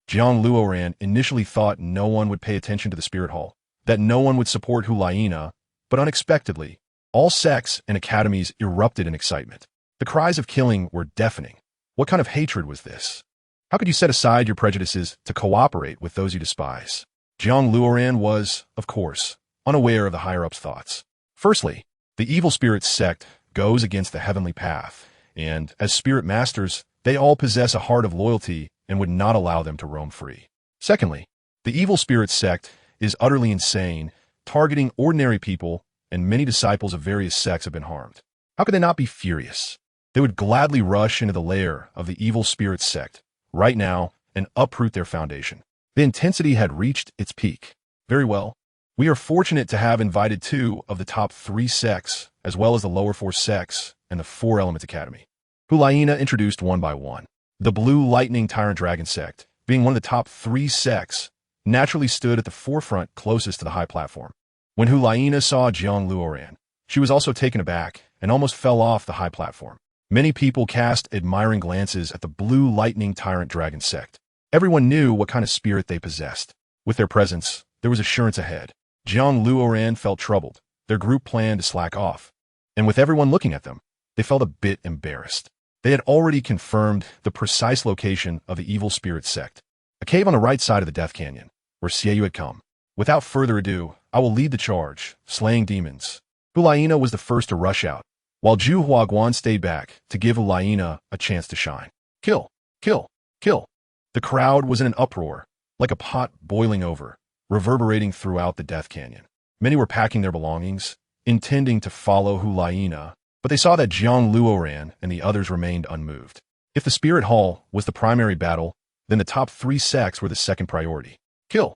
Jiang Luoran initially thought no one would pay attention to the Spirit Hall, that no one would support Hulaina, but unexpectedly, all sects and academies erupted in excitement. The cries of killing were deafening. What kind of hatred was this? How could you set aside your prejudices to cooperate with those you despise? Jiang Luoran was, of course, unaware of the higher-ups' thoughts. Firstly, the evil spirit sect goes against the heavenly path, and as spirit masters, they all possess a heart of loyalty and would not allow them to roam free. Secondly, the evil spirit sect is utterly insane, targeting ordinary people, and many disciples of various sects have been harmed. How could they not be furious? They would gladly rush into the lair of the evil spirit sect, right now, and uproot their foundation. The intensity had reached its peak. Very well. We are fortunate to have invited 2 of the top 3 sects, as well as the lower 4 sects and the 4 Elements Academy. Hulaina introduced one by one. The Blue Lightning Tyrant Dragon sect, being one of the top 3 sects, naturally stood at the forefront closest to the high platform. When Hulaina saw Jiang Luoran, she was also taken aback and almost fell off the high platform. Many people cast admiring glances at the Blue Lightning Tyrant Dragon sect. Everyone knew what kind of spirit they possessed. With their presence, there was assurance ahead. Jiang Luoran felt troubled. Their group planned to slack off. And with everyone looking at them, they felt a bit embarrassed. They had already confirmed the precise location of the evil spirit sect, a cave on the right side of the Death Canyon, where Xiaoyu had come. Without further ado, I will lead the charge, slaying demons. Hulaina was the first to rush out, while Zhu Huaguan stayed back to give Hulaina a chance to shine. Kill! Kill! Kill! The crowd was in an uproar, like a pot boiling over, reverberating throughout the Death Canyon. Many were packing their belongings, intending to follow Hulaina, but they saw that Jiang Luoran and the others remained unmoved. If the Spirit Hall was the primary battle, then the top 3 sects were the second priority. Kill!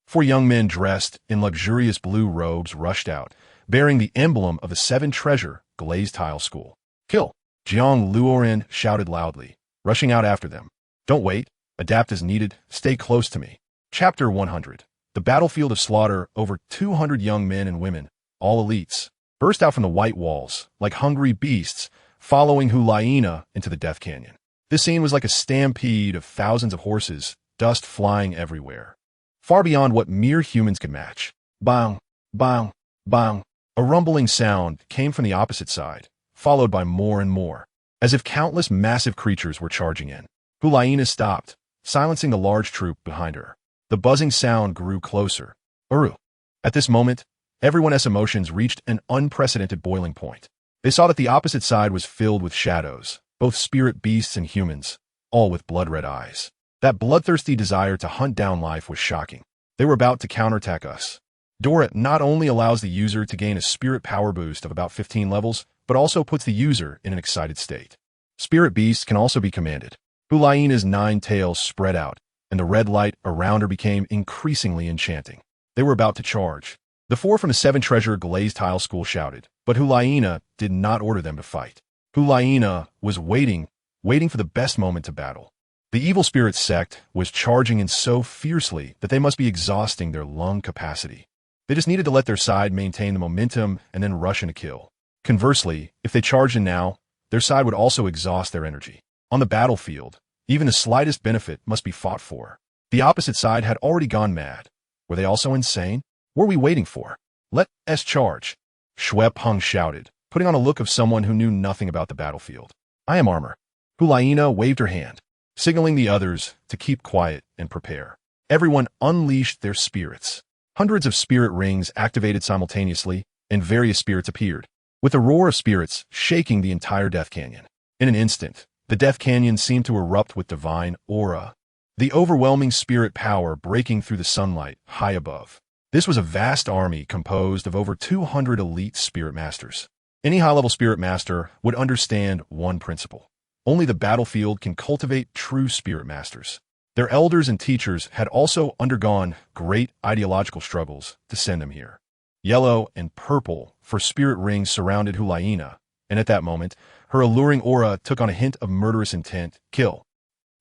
4 young men dressed in luxurious blue robes rushed out, bearing the emblem of the 7 Treasure Glazed Tile School. Kill! Jiang Luoran shouted loudly, rushing out after them. Don't wait. Adapt as needed. Stay close to me. Chapter 100. The battlefield of slaughter. Over 200 young men and women, all elites, burst out from the white walls, like hungry beasts, following Hulaina into the Death Canyon. This scene was like a stampede of thousands of horses, dust flying everywhere, far beyond what mere humans could match. Bang! Bang! Bang! A rumbling sound came from the opposite side, followed by more and more, as if countless massive creatures were charging in. Hulaina stopped, silencing the large troop behind her. The buzzing sound grew closer. Uru! At this moment, everyone's emotions reached an unprecedented boiling point. They saw that the opposite side was filled with shadows, both spirit beasts and humans, all with blood-red eyes. That bloodthirsty desire to hunt down life was shocking. They were about to counterattack us. Dora not only allows the user to gain a spirit power boost of about 15 levels, but also puts the user in an excited state. Spirit beasts can also be commanded. Hulaina's 9 tails spread out, and the red light around her became increasingly enchanting. They were about to charge. The 4 from the 7 Treasure Glazed Tile School shouted, but Hulaina did not order them to fight. Hulaina was waiting for the best moment to battle. The evil spirit sect was charging in so fiercely that they must be exhausting their lung capacity. They just needed to let their side maintain the momentum and then rush in a kill. Conversely, if they charged in now, their side would also exhaust their energy. On the battlefield, even the slightest benefit must be fought for. The opposite side had already gone mad. Were they also insane? What were we waiting for? Let us charge. Shui Peng shouted, putting on a look of someone who knew nothing about the battlefield. I am armor. Hulaina waved her hand, signaling the others to keep quiet and prepare. Everyone unleashed their spirits. Hundreds of spirit rings activated simultaneously, and various spirits appeared, with a roar of spirits shaking the entire Death Canyon. In an instant, the Death Canyon seemed to erupt with divine aura, the overwhelming spirit power breaking through the sunlight high above. This was a vast army composed of over 200 elite spirit masters. Any high-level spirit master would understand one principle. Only the battlefield can cultivate true spirit masters. Their elders and teachers had also undergone great ideological struggles to send them here. Yellow and purple for spirit rings surrounded Hulaina, and at that moment, her alluring aura took on a hint of murderous intent. Kill!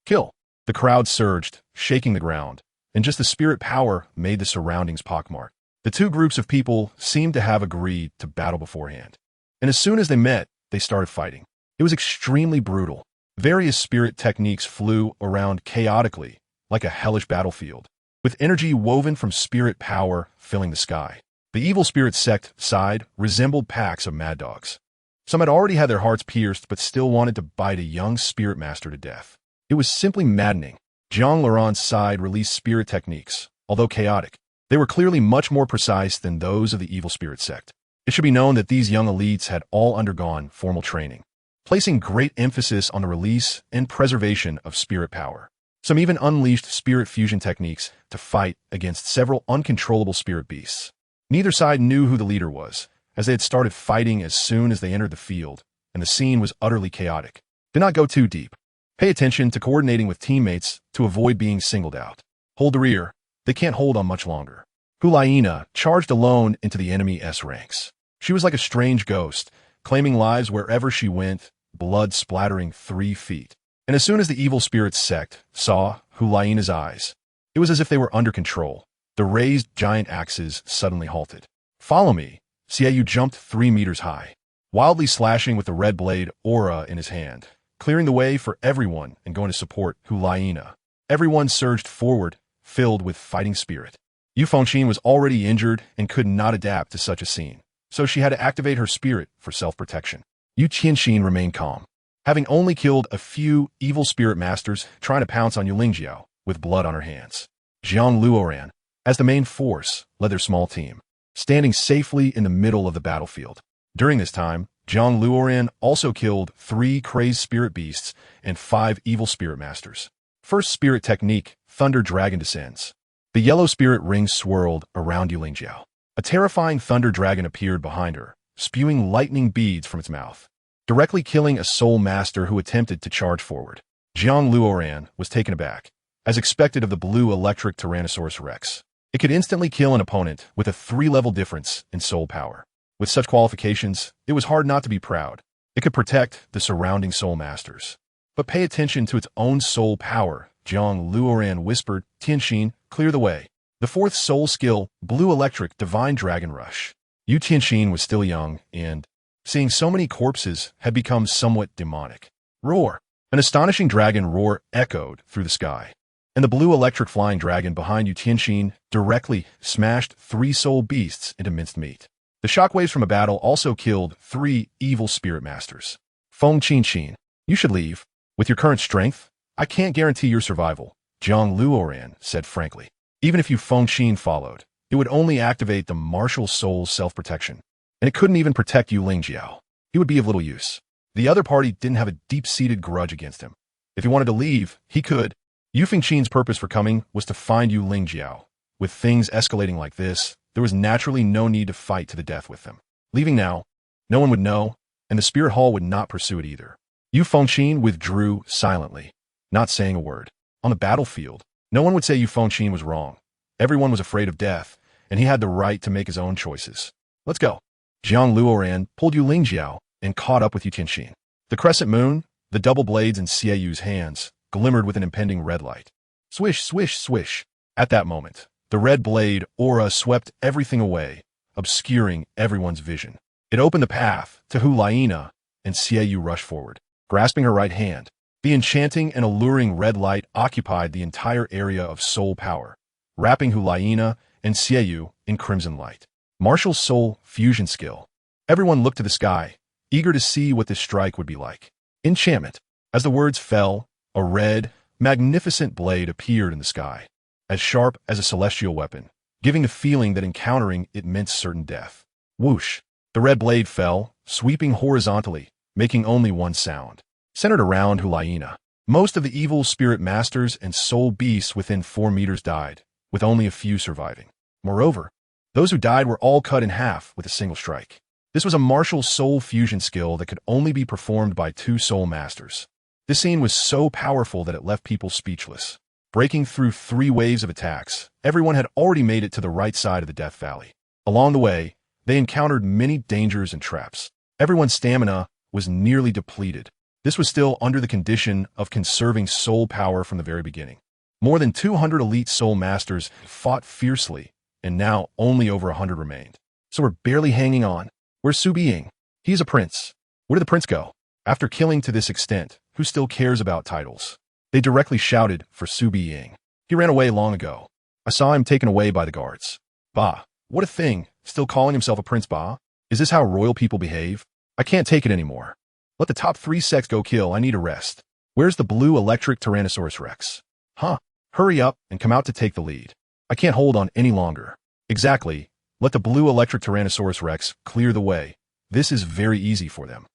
Kill! The crowd surged, shaking the ground, and just the spirit power made the surroundings pockmarked. The 2 groups of people seemed to have agreed to battle beforehand, and as soon as they met, they started fighting. It was extremely brutal. Various spirit techniques flew around chaotically, like a hellish battlefield, with energy woven from spirit power filling the sky. The evil spirit sect side resembled packs of mad dogs. Some had already had their hearts pierced but still wanted to bite a young spirit master to death. It was simply maddening. Jiang Luoran's side released spirit techniques, although chaotic. They were clearly much more precise than those of the evil spirit sect. It should be known that these young elites had all undergone formal training, placing great emphasis on the release and preservation of spirit power. Some even unleashed spirit fusion techniques to fight against several uncontrollable spirit beasts. Neither side knew who the leader was, as they had started fighting as soon as they entered the field, and the scene was utterly chaotic. Do not go too deep. Pay attention to coordinating with teammates to avoid being singled out. Hold the rear. They can't hold on much longer. Hulaina charged alone into the enemy S ranks. She was like a strange ghost, claiming lives wherever she went, blood splattering 3 feet. And as soon as the evil spirit sect saw Hulaina's eyes, it was as if they were under control. The raised giant axes suddenly halted. Follow me. Xiaoyu jumped 3 meters high, wildly slashing with the red blade aura in his hand, clearing the way for everyone and going to support Hulaina. Everyone surged forward, filled with fighting spirit. Yu Fengqin was already injured and could not adapt to such a scene, so she had to activate her spirit for self-protection. Yu Qianxin remained calm, having only killed a few evil spirit masters trying to pounce on Yu Lingjiao with blood on her hands. Jiang Luoran, as the main force, led their small team, standing safely in the middle of the battlefield. During this time, Jiang Luoran also killed 3 crazed spirit beasts and 5 evil spirit masters. First spirit technique, Thunder Dragon descends. The yellow spirit ring swirled around Yu Lingjiao. A terrifying thunder dragon appeared behind her, spewing lightning beads from its mouth, directly killing a soul master who attempted to charge forward. Jiang Luoran was taken aback, as expected of the blue electric Tyrannosaurus Rex. It could instantly kill an opponent with a 3-level difference in soul power. With such qualifications, it was hard not to be proud. It could protect the surrounding soul masters. But pay attention to its own soul power, Jiang Luoran whispered. Tianxin, clear the way. The 4th soul skill, Blue Electric Divine Dragon Rush. Yu Tianxin was still young and, seeing so many corpses, had become somewhat demonic. Roar! An astonishing dragon roar echoed through the sky, and the blue electric flying dragon behind Yu Tianxin directly smashed 3 soul beasts into minced meat. The shockwaves from a battle also killed 3 evil spirit masters. Feng Qinxin, you should leave. With your current strength, I can't guarantee your survival, Jiang Luoran said frankly. Even if Yu Fengqin followed, it would only activate the martial soul's self-protection, and it couldn't even protect Yu Lingjiao. He would be of little use. The other party didn't have a deep-seated grudge against him. If he wanted to leave, he could. Yu Fengqin's purpose for coming was to find Yu Lingjiao. With things escalating like this, there was naturally no need to fight to the death with them. Leaving now, no one would know, and the spirit hall would not pursue it either. Yu Fengqin withdrew silently, not saying a word. On the battlefield, no one would say Yu Fengqin was wrong. Everyone was afraid of death, and he had the right to make his own choices. Let's go. Jiang Luoran pulled Yu Lingjiao and caught up with Yu Tianxin. The crescent moon, the double blades in Xiaoyu's hands, glimmered with an impending red light. Swish, swish, swish. At that moment, the red blade aura swept everything away, obscuring everyone's vision. It opened the path to Hulaina, and Xiaoyu rushed forward, grasping her right hand. The enchanting and alluring red light occupied the entire area of soul power, wrapping Hulaina and Xiaoyu in crimson light. Martial soul fusion skill. Everyone looked to the sky, eager to see what this strike would be like. Enchantment. As the words fell, a red, magnificent blade appeared in the sky, as sharp as a celestial weapon, giving the feeling that encountering it meant certain death. Whoosh! The red blade fell, sweeping horizontally, making only one sound. Centered around Hulaina, most of the evil spirit masters and soul beasts within 4 meters died, with only a few surviving. Moreover, those who died were all cut in half with a single strike. This was a martial soul fusion skill that could only be performed by 2 soul masters. This scene was so powerful that it left people speechless. Breaking through 3 waves of attacks, everyone had already made it to the right side of the Death Valley. Along the way, they encountered many dangers and traps. Everyone's stamina was nearly depleted. This was still under the condition of conserving soul power from the very beginning. More than 200 elite soul masters fought fiercely, and now only over 100 remained. So we're barely hanging on. Where's Su Biying? He's a prince. Where did the prince go? After killing to this extent, who still cares about titles? They directly shouted for Su Biying. He ran away long ago. I saw him taken away by the guards. Bah, what a thing, still calling himself a prince, bah? Is this how royal people behave? I can't take it anymore. Let the top 3 sects go kill, I need a rest. Where's the blue electric Tyrannosaurus Rex? Huh, hurry up and come out to take the lead. I can't hold on any longer. Exactly, let the blue electric Tyrannosaurus Rex clear the way. This is very easy for them.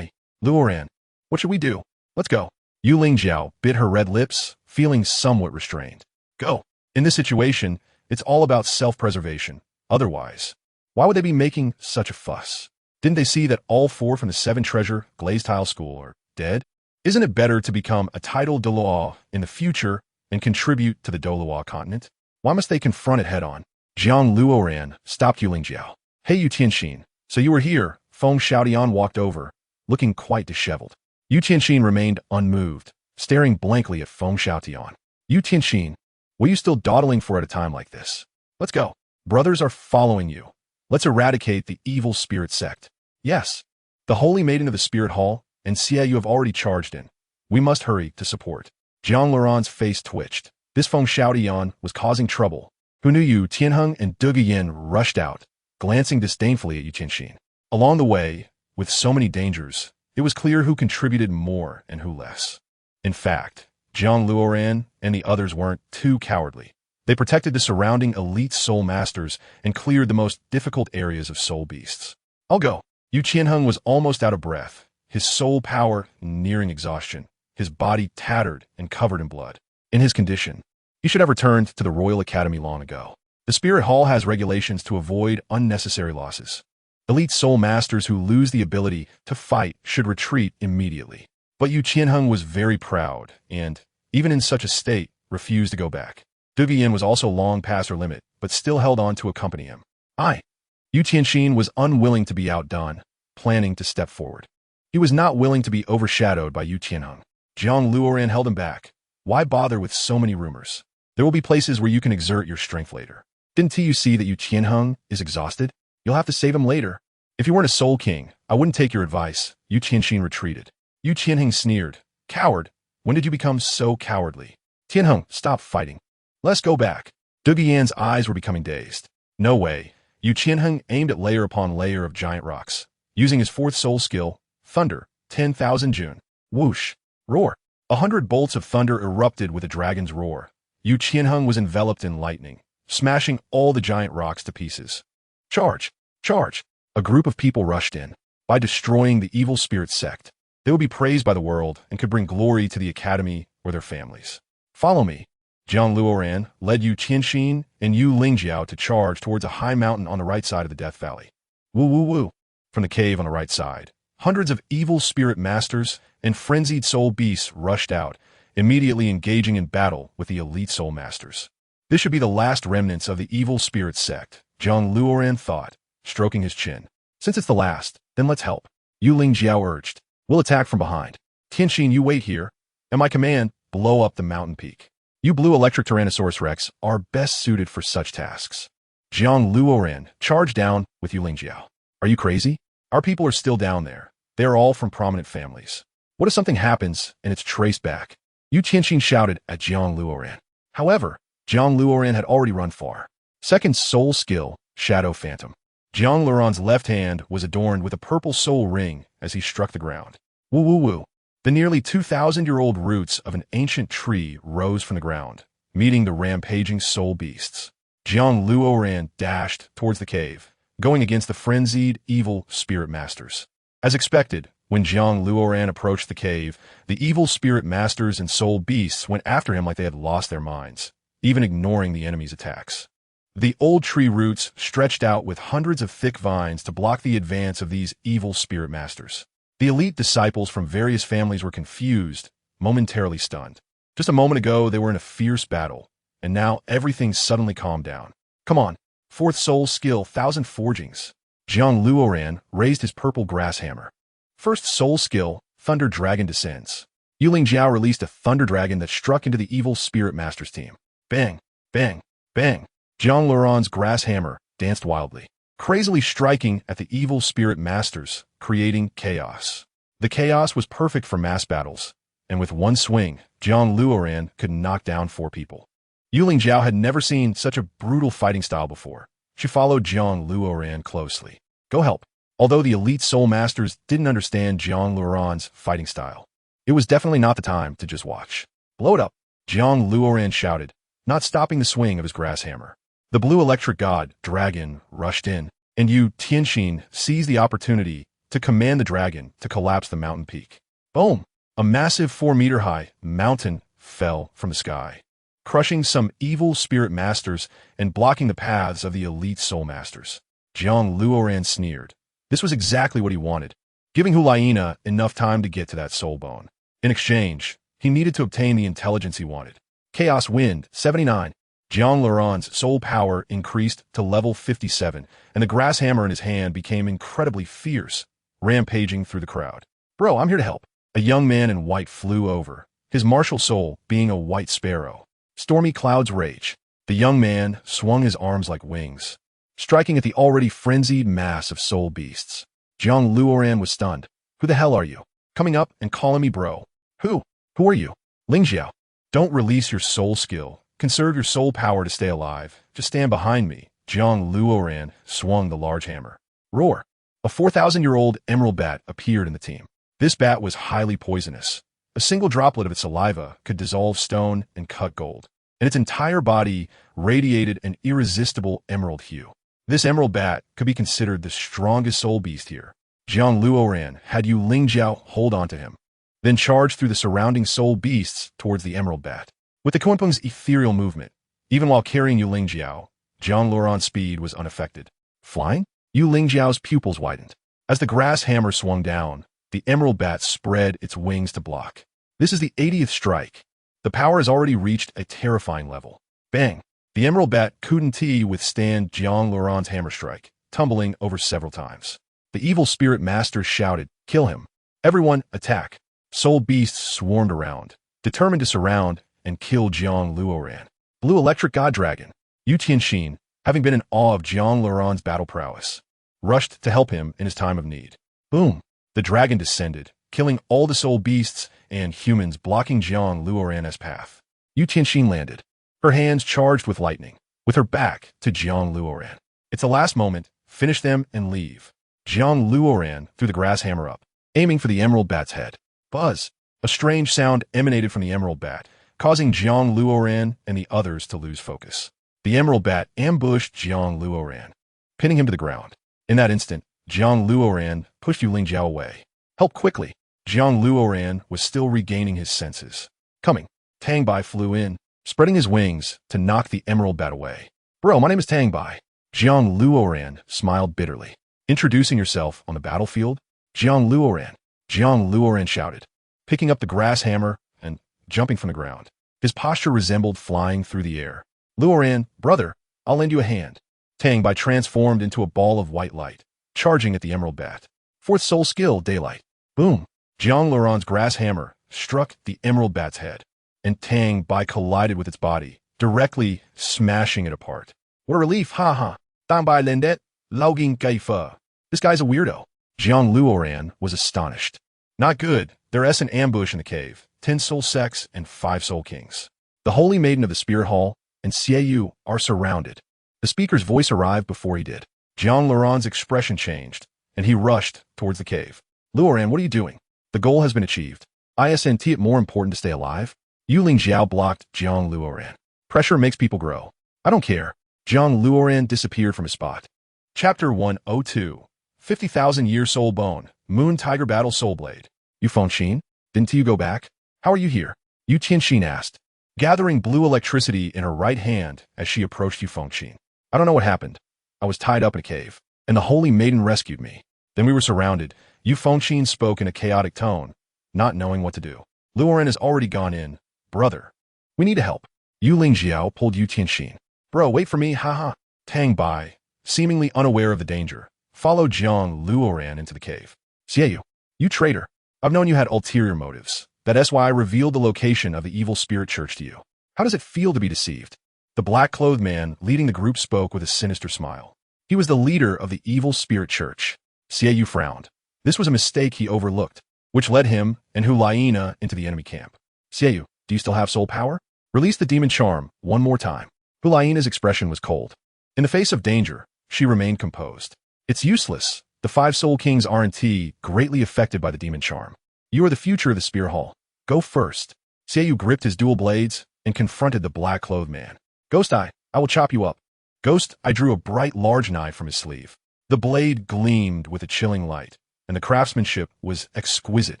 Luoran, what should we do? Let's go. Yu Lingjiao bit her red lips, feeling somewhat restrained. Go. In this situation, it's all about self-preservation. Otherwise, why would they be making such a fuss? Didn't they see that all 4 from the 7 treasure glazed tile school are dead? Isn't it better to become a Title Douluo in the future and contribute to the Douluo continent? Why must they confront it head-on? Jiang Luoran stopped Yu Lingjiao. Hey, Yu Tianxin, so you were here. Feng Xiaotian walked over, looking quite disheveled. Yu Tianxin remained unmoved, staring blankly at Feng Xiaotian. Yu Tianxin, what are you still dawdling for at a time like this? Let's go. Brothers are following you. Let's eradicate the evil spirit sect. Yes. The Holy Maiden of the Spirit Hall and Xie you have already charged in. We must hurry to support. JiangLuoran's face twitched. This Feng Xiaotian was causing trouble. Who knew you? Tianheng and Duguyan rushed out, glancing disdainfully at Yu Tianxin. Along the way, with so many dangers, it was clear who contributed more and who less. In fact, Jiang Luoran and the others weren't too cowardly. They protected the surrounding elite soul masters and cleared the most difficult areas of soul beasts. I'll go. Yu Tianheng was almost out of breath, his soul power nearing exhaustion, his body tattered and covered in blood. In his condition, he should have returned to the Royal Academy long ago. The Spirit Hall has regulations to avoid unnecessary losses. Elite soul masters who lose the ability to fight should retreat immediately. But Yu Tianheng was very proud and, even in such a state, refused to go back. Duguyan was also long past her limit, but still held on to accompany him. Yu Tianxin was unwilling to be outdone, planning to step forward. He was not willing to be overshadowed by Yu Tianheng. Jiang Luoran held him back. Why bother with so many rumors? There will be places where you can exert your strength later. Didn't you see that Yu Tianheng is exhausted? You'll have to save him later. If you weren't a soul king, I wouldn't take your advice. Yu Tianxin retreated. Yu Tianheng sneered. Coward, when did you become so cowardly? Tianheng, stop fighting. Let's go back. Duguyan's eyes were becoming dazed. No way. Yu Tianheng aimed at layer upon layer of giant rocks. Using his fourth soul skill, Thunder, 10,000 June. Whoosh. Roar. 100 bolts of thunder erupted with a dragon's roar. Yu Tianheng was enveloped in lightning, smashing all the giant rocks to pieces. Charge! Charge! A group of people rushed in. By destroying the evil spirit sect, they would be praised by the world and could bring glory to the academy or their families. Follow me. Jiang Luoran led Yu Tianxin and Yu Lingjiao to charge towards a high mountain on the right side of the Death Valley. Woo woo woo. From the cave on the right side, hundreds of evil spirit masters and frenzied soul beasts rushed out, immediately engaging in battle with the elite soul masters. This should be the last remnants of the evil spirit sect, Jiang Luoran thought, stroking his chin. Since it's the last, then let's help. Yu Lingjiao urged. We'll attack from behind. Tianxin, you wait here. At my command, blow up the mountain peak. You blue electric Tyrannosaurus Rex are best suited for such tasks. Jiang Luoran charged down with Yu Lingjiao. Are you crazy? Our people are still down there. They are all from prominent families. What if something happens and it's traced back? Yu Tianxin shouted at Jiang Luoran. However, Jiang Luoran had already run far. Second soul skill, Shadow Phantom. Jiang Luoran's left hand was adorned with a purple soul ring as he struck the ground. Woo woo woo. The nearly 2,000-year-old roots of an ancient tree rose from the ground, meeting the rampaging soul beasts. Jiang Luoran dashed towards the cave, going against the frenzied, evil spirit masters. As expected, when Jiang Luoran approached the cave, the evil spirit masters and soul beasts went after him like they had lost their minds, even ignoring the enemy's attacks. The old tree roots stretched out with hundreds of thick vines to block the advance of these evil spirit masters. The elite disciples from various families were confused, momentarily stunned. Just a moment ago, they were in a fierce battle, and now everything suddenly calmed down. Come on, fourth soul skill, 1,000 forgings. Jiang Luoran raised his purple grass hammer. First soul skill, Thunder Dragon descends. Yu Lingjiao released a Thunder Dragon that struck into the evil spirit masters team. Bang, bang, bang. Jiang Luoran's grass hammer danced wildly, crazily striking at the evil spirit masters, creating chaos. The chaos was perfect for mass battles, and with one swing, Jiang Luoran could knock down 4 people. Yu Lingjiao had never seen such a brutal fighting style before. She followed Jiang Luoran closely. Go help. Although the elite soul masters didn't understand Jiang Luoran's fighting style, it was definitely not the time to just watch. Blow it up, Jiang Luoran shouted, not stopping the swing of his grass hammer. The blue electric god, Dragon, rushed in, and Yu Tianxin seized the opportunity to command the dragon to collapse the mountain peak. Boom! A massive 4-meter-high mountain fell from the sky, crushing some evil spirit masters and blocking the paths of the elite soul masters. Jiang Luoran sneered. This was exactly what he wanted. giving Hulaina enough time to get to that soul bone. In exchange, he needed to obtain the intelligence he wanted. Chaos Wind 79. Jiang Luoran's soul power increased to level 57, and the grass hammer in his hand became incredibly fierce, rampaging through the crowd. Bro, I'm here to help. A young man in white flew over, his martial soul being a white sparrow. Stormy clouds rage. The young man swung his arms like wings, striking at the already frenzied mass of soul beasts. Jiang Luoran was stunned. Who the hell are you? Coming up and calling me bro. Who are you? Ling Xiao. Don't release your soul skill. Conserve your soul power to stay alive. Just stand behind me. Jiang Luoran swung the large hammer. Roar. A 4,000-year-old emerald bat appeared in the team. This bat was highly poisonous. A single droplet of its saliva could dissolve stone and cut gold, and its entire body radiated an irresistible emerald hue. This emerald bat could be considered the strongest soul beast here. Jiang Luoran had Yu Lingjiao hold on to him, then charged through the surrounding soul beasts towards the emerald bat. With the Kunpeng's ethereal movement, even while carrying Yu Lingjiao, Jiang Luoran's speed was unaffected. Flying? Yu Lingjiao's pupils widened. As the grass hammer swung down, the emerald bat spread its wings to block. This is the 80th strike. The power has already reached a terrifying level. Bang! The emerald bat couldn't withstand Jiang Luoran's hammer strike, tumbling over several times. The evil spirit master shouted, "Kill him! Everyone, attack!" Soul beasts swarmed around, determined to surround and kill Jiang Luoran. Blue Electric God Dragon. Yu Tianxin, having been in awe of Jiang Luoran's battle prowess, rushed to help him in his time of need. Boom! The dragon descended, killing all the soul beasts and humans, blocking Jiang Luoran's path. Yu Tianxin landed, her hands charged with lightning, with her back to Jiang Luoran. It's the last moment. Finish them and leave. Jiang Luoran threw the grass hammer up, aiming for the emerald bat's head. Buzz! A strange sound emanated from the emerald bat, causing Jiang Luoran and the others to lose focus. The emerald bat ambushed Jiang Luoran, pinning him to the ground. In that instant, Jiang Luoran pushed Yu Lingjiao away. Help quickly! Jiang Luoran was still regaining his senses. Coming, Tang Bai flew in, spreading his wings to knock the emerald bat away. Bro, my name is Tang Bai. Jiang Luoran smiled bitterly. Introducing yourself on the battlefield? Jiang Luoran. Jiang Luoran shouted, picking up the grass hammer and jumping from the ground. His posture resembled flying through the air. Luoran, brother, I'll lend you a hand. Tang Bai transformed into a ball of white light, charging at the emerald bat. Fourth soul skill, daylight. Boom! Jiang Luoran's grass hammer struck the emerald bat's head, and Tang Bai collided with its body, directly smashing it apart. What a relief, haha. Tang Bai lendet, laoging gaifa. This guy's a weirdo. Jiang Luoran was astonished. Not good. There's an ambush in the cave. 10 soul sects and 5 soul kings. The holy maiden of the spirit hall and Xie are surrounded. The speaker's voice arrived before he did. Jiang Luoran's expression changed, and he rushed towards the cave. Luoran, what are you doing? The goal has been achieved. Isn't it more important to stay alive? Yu Lingjiao blocked Jiang Luoran. Pressure makes people grow. I don't care. Jiang Luoran disappeared from his spot. Chapter 102. 50,000-year soul bone. Moon Tiger Battle Soul Blade. Yu Fengxin? Didn't you go back? How are you here? Yu Tianxin asked, gathering blue electricity in her right hand as she approached Yu Fengxin. I don't know what happened. I was tied up in a cave, and the holy maiden rescued me. Then we were surrounded. Yu Fengxin spoke in a chaotic tone, not knowing what to do. Luoran has already gone in. Brother, we need help. Yu Lingjiao pulled Yu Tianxin. Bro, wait for me, haha. Tang Bai, seemingly unaware of the danger, followed Jiang Luoran into the cave. Xie, you traitor. I've known you had ulterior motives. That's why I revealed the location of the evil spirit church to you. How does it feel to be deceived? The black-clothed man leading the group spoke with a sinister smile. He was the leader of the evil spirit church. Xie frowned. This was a mistake he overlooked, which led him and Hulaina into the enemy camp. Xie, do you still have soul power? Release the demon charm one more time. Hulaina's expression was cold. In the face of danger, she remained composed. It's useless. The 5 soul kings aren't greatly affected by the demon charm. You are the future of the spear hall. Go first. Xie gripped his dual blades and confronted the black-clothed man. Ghost Eye, I will chop you up. Ghost Eye drew a bright, large knife from his sleeve. The blade gleamed with a chilling light, and the craftsmanship was exquisite,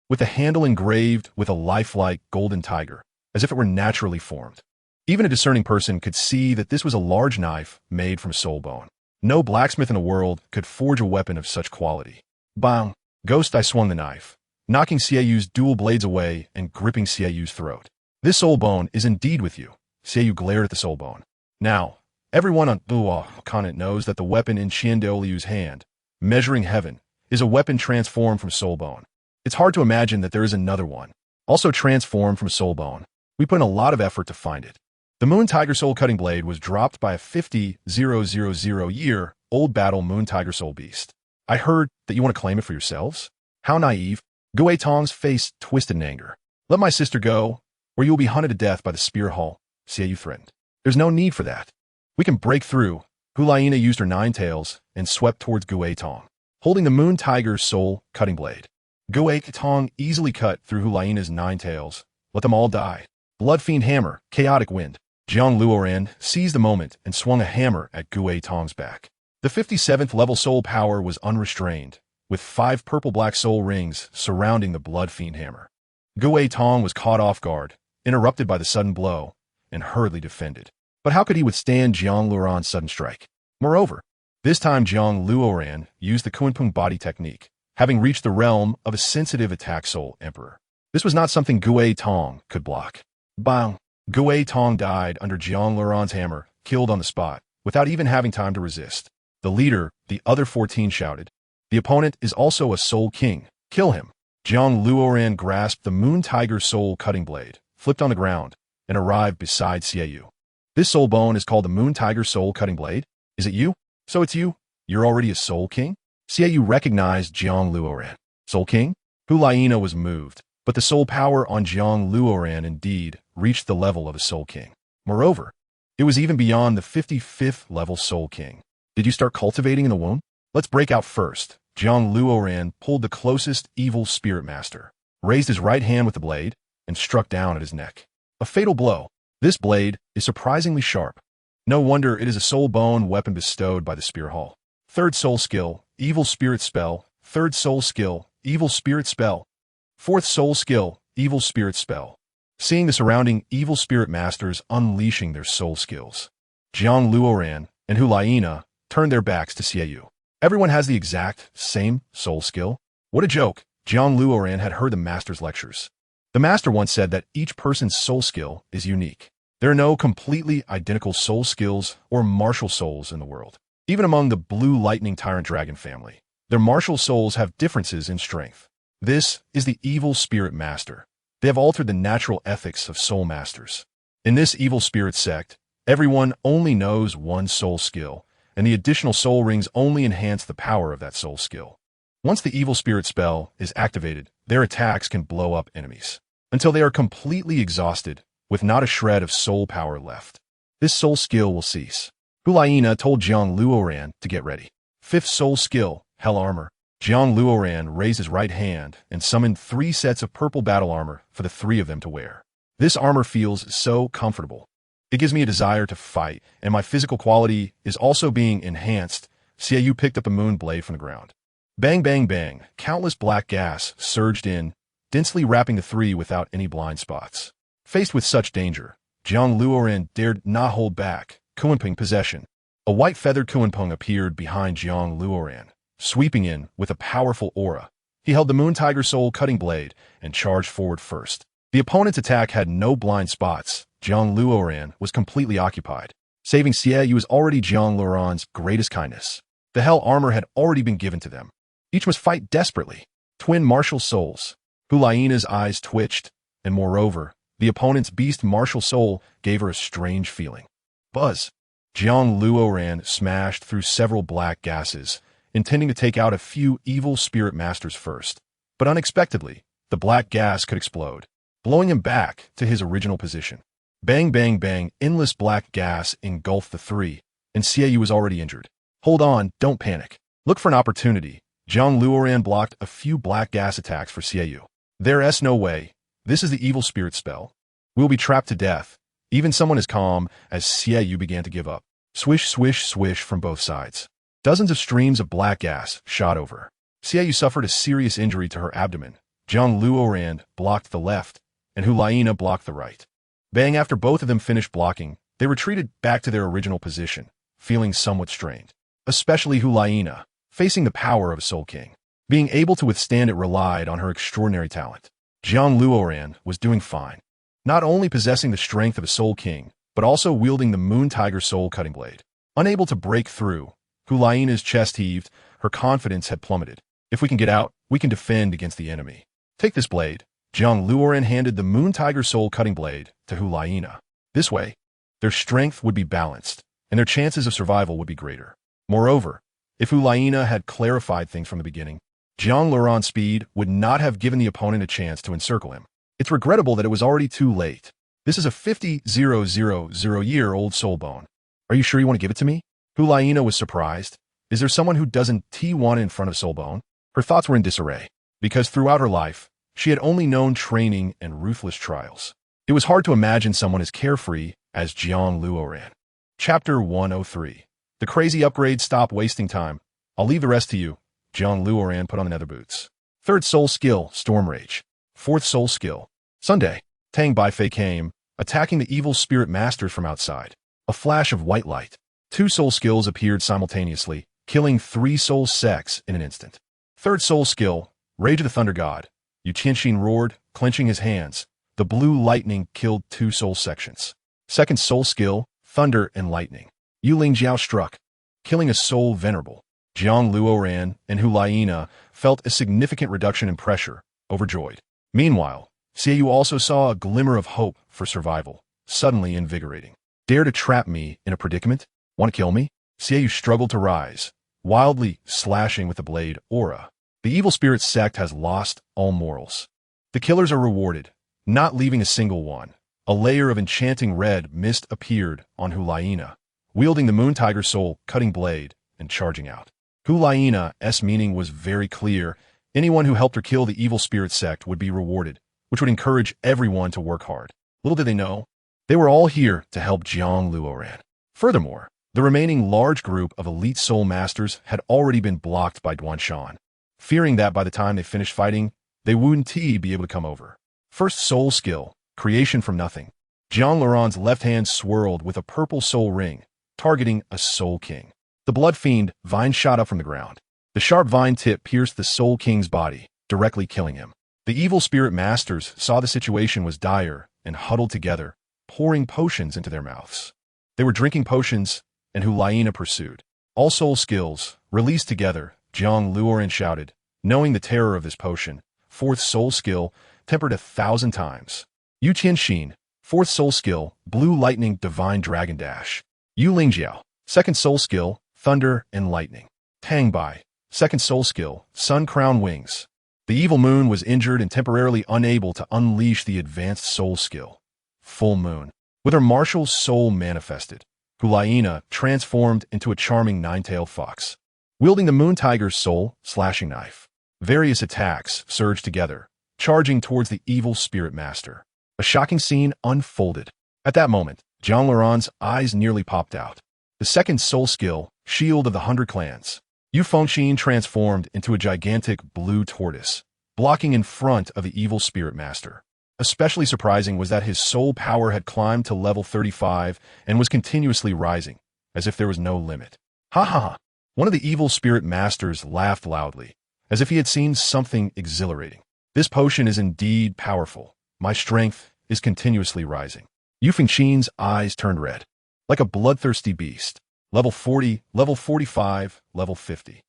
with the handle engraved with a lifelike golden tiger, as if it were naturally formed. Even a discerning person could see that this was a large knife made from soul bone. No blacksmith in the world could forge a weapon of such quality. Bang! Ghost I swung the knife, knocking Xieyu's dual blades away and gripping Xieyu's throat. This soul bone is indeed with you. Xieiyu glared at the soul bone. Now, everyone on Duo continent knows that the weapon in Tian Douluo's hand, measuring heaven, is a weapon transformed from soul bone. It's hard to imagine that there is another one, also transformed from soul bone. We put in a lot of effort to find it. The Moon Tiger Soul Cutting Blade was dropped by a 50,000-year-old battle Moon Tiger Soul Beast. I heard that you want to claim it for yourselves? How naive. Gui Tong's face twisted in anger. Let my sister go, or you will be hunted to death by the spear hall, Xieiyu threatened. There's no need for that. We can break through. Hulaina used her 9 tails and swept towards Gui Tong, holding the Moon Tiger's Soul Cutting Blade. Gui Tong easily cut through Hulaina's 9 tails. Let them all die. Blood Fiend Hammer, Chaotic Wind. Jiang Luoran seized the moment and swung a hammer at Gui Tong's back. The 57th level soul power was unrestrained, with 5 purple-black soul rings surrounding the Blood Fiend Hammer. Gui Tong was caught off guard, interrupted by the sudden blow, and hurriedly defended. But how could he withstand Jiang Luoran's sudden strike? Moreover, this time Jiang Luoran used the Kunpeng body technique, having reached the realm of a sensitive attack soul emperor. This was not something Gui Tong could block. Bang! Gui Tong died under Jiang Luoran's hammer, killed on the spot, without even having time to resist. The leader, the other 14 shouted. The opponent is also a soul king. Kill him. Jiang Luoran grasped the Moon Tiger Soul Cutting Blade, flipped on the ground, and arrived beside Xieiyu. This soul bone is called the Moon Tiger Soul Cutting Blade? Is it you? So it's you? You're already a soul king? Xieiyu recognized Jiang Luoran. Soul king? Hulaina was moved, but the soul power on Jiang Luoran indeed reached the level of a soul king. Moreover, it was even beyond the 55th level soul king. Did you start cultivating in the womb? Let's break out first. Jiang Luoran pulled the closest evil spirit master, raised his right hand with the blade, and struck down at his neck. A fatal blow. This blade is surprisingly sharp. No wonder it is a soul bone weapon bestowed by the Spear Hall. Third soul skill, evil spirit spell. Third soul skill, evil spirit spell. Fourth soul skill, evil spirit spell. Seeing the surrounding evil spirit masters unleashing their soul skills, Jiang Luoran and Hulaina turned their backs to Xieiyu. Everyone has the exact same soul skill? What a joke. Jiang Luoran had heard the master's lectures. The master once said that each person's soul skill is unique. There are no completely identical soul skills or martial souls in the world. Even among the Blue Lightning Tyrant Dragon family, their martial souls have differences in strength. This is the evil spirit master. They have altered the natural ethics of soul masters. In this evil spirit sect, everyone only knows one soul skill, and the additional soul rings only enhance the power of that soul skill. Once the evil spirit spell is activated, their attacks can blow up enemies, until they are completely exhausted, with not a shred of soul power left. This soul skill will cease. Hulaina told Jiang Luoran to get ready. Fifth soul skill, Hell Armor. Jiang Luoran raised his right hand and summoned 3 sets of purple battle armor for the 3 of them to wear. This armor feels so comfortable. It gives me a desire to fight, and my physical quality is also being enhanced. Xieiyu picked up a moon blade from the ground. Bang, bang, bang. Countless black gas surged in, densely wrapping the 3 without any blind spots. Faced with such danger, Jiang Luoran dared not hold back. Kunpeng possession. A white feathered Kunpeng appeared behind Jiang Luoran, sweeping in with a powerful aura. He held the Moon Tiger Soul Cutting Blade and charged forward first. The opponent's attack had no blind spots. Jiang Luoran was completely occupied. Saving Xieiyu was already Jiang Luoran's greatest kindness. The Hell Armor had already been given to them. Each must fight desperately. Twin martial souls. Hulaina's eyes twitched, and moreover, the opponent's beast martial soul gave her a strange feeling. Buzz. Jiang Luoran smashed through several black gases, intending to take out a few evil spirit masters first. But unexpectedly, the black gas could explode, blowing him back to his original position. Bang, bang, bang, endless black gas engulfed the 3, and Xieiyu was already injured. Hold on, don't panic. Look for an opportunity. Jiang Luoran blocked a few black gas attacks for Xieiyu. There's no way. This is the evil spirit spell. We'll be trapped to death. Even someone as calm as Xieiyu began to give up. Swish, swish, swish from both sides. Dozens of streams of black gas shot over. Xieiyu suffered a serious injury to her abdomen. Jiang Luoran blocked the left, and Hulaina blocked the right. Bang, after both of them finished blocking, they retreated back to their original position, feeling somewhat strained. Especially Hulaina, facing the power of a Soul King. Being able to withstand it relied on her extraordinary talent. Jiang Luoran was doing fine, not only possessing the strength of a soul king, but also wielding the Moon Tiger soul cutting blade. Unable to break through, Hulaina's chest heaved, her confidence had plummeted. If we can get out, we can defend against the enemy. Take this blade. Jiang Luoran handed the Moon Tiger soul cutting blade to Hulaina. This way, their strength would be balanced, and their chances of survival would be greater. Moreover, if Hulaina had clarified things from the beginning, JiangLuoran's speed would not have given the opponent a chance to encircle him. It's regrettable that it was already too late. This is a 50,000-year-old soul bone. Are you sure you want to give it to me? Hulaina was surprised. Is there someone who doesn't T1 in front of soul bone? Her thoughts were in disarray, because throughout her life, she had only known training and ruthless trials. It was hard to imagine someone as carefree as Jiang Luoran. Chapter 103. The crazy upgrades stop wasting time. I'll leave the rest to you. Jiang Luoran put on the nether boots. Third soul skill, Storm Rage. Fourth soul skill, Sunday. Tang Baifei came, attacking the evil spirit masters from outside. A flash of white light. Two soul skills appeared simultaneously, killing 3 soul sects in an instant. Third soul skill, Rage of the Thunder God. Yu Qianxin roared, clenching his hands. The blue lightning killed 2 soul sections. Second soul skill, Thunder and Lightning. Yu Lingjiao struck, killing a soul venerable. Jiang Luoran and Hulaina felt a significant reduction in pressure, overjoyed. Meanwhile, Xiaoyu also saw a glimmer of hope for survival, suddenly invigorating. Dare to trap me in a predicament? Want to kill me? Xiaoyu struggled to rise, wildly slashing with the blade aura. The evil spirit sect has lost all morals. The killers are rewarded, not leaving a single one. A layer of enchanting red mist appeared on Hulaina, wielding the Moon Tiger soul cutting blade and charging out. Hulaina's meaning was very clear. Anyone who helped her kill the evil spirit sect would be rewarded, which would encourage everyone to work hard. Little did they know, they were all here to help Jiang Luoran. Furthermore, the remaining large group of elite soul masters had already been blocked by Duanshan, fearing that by the time they finished fighting, they wouldn't be able to come over. First soul skill, Creation from Nothing. Jiang Luoran's left hand swirled with a purple soul ring, targeting a soul king. The blood fiend vine shot up from the ground. The sharp vine tip pierced the soul king's body, directly killing him. The evil spirit masters saw the situation was dire and huddled together, pouring potions into their mouths. They were drinking potions, and Hulaina pursued. All soul skills, released together, Jiang Luoran shouted, knowing the terror of this potion. Fourth soul skill, tempered 1,000 times. Yu Qianxin, fourth soul skill, Blue Lightning Divine Dragon Dash. Yu Lingjiao, second soul skill, Thunder and Lightning. Tang Bai, second soul skill, Sun Crown Wings. The evil moon was injured and temporarily unable to unleash the advanced soul skill. Full Moon. With her martial soul manifested, Hulaina transformed into a charming 9-tailed fox. Wielding the Moon Tiger's soul slashing knife, various attacks surged together, charging towards the evil spirit master. A shocking scene unfolded. At that moment, Jiang Luoran's eyes nearly popped out. The second soul skill, Shield of the 100 Clans. Yu Fengxin transformed into a gigantic blue tortoise, blocking in front of the evil spirit master. Especially surprising was that his soul power had climbed to level 35 and was continuously rising, as if there was no limit. Ha ha ha! One of the evil spirit masters laughed loudly, as if he had seen something exhilarating. This potion is indeed powerful. My strength is continuously rising. Yu Fengxin's eyes turned red, like a bloodthirsty beast. Level 40, level 45, level 50.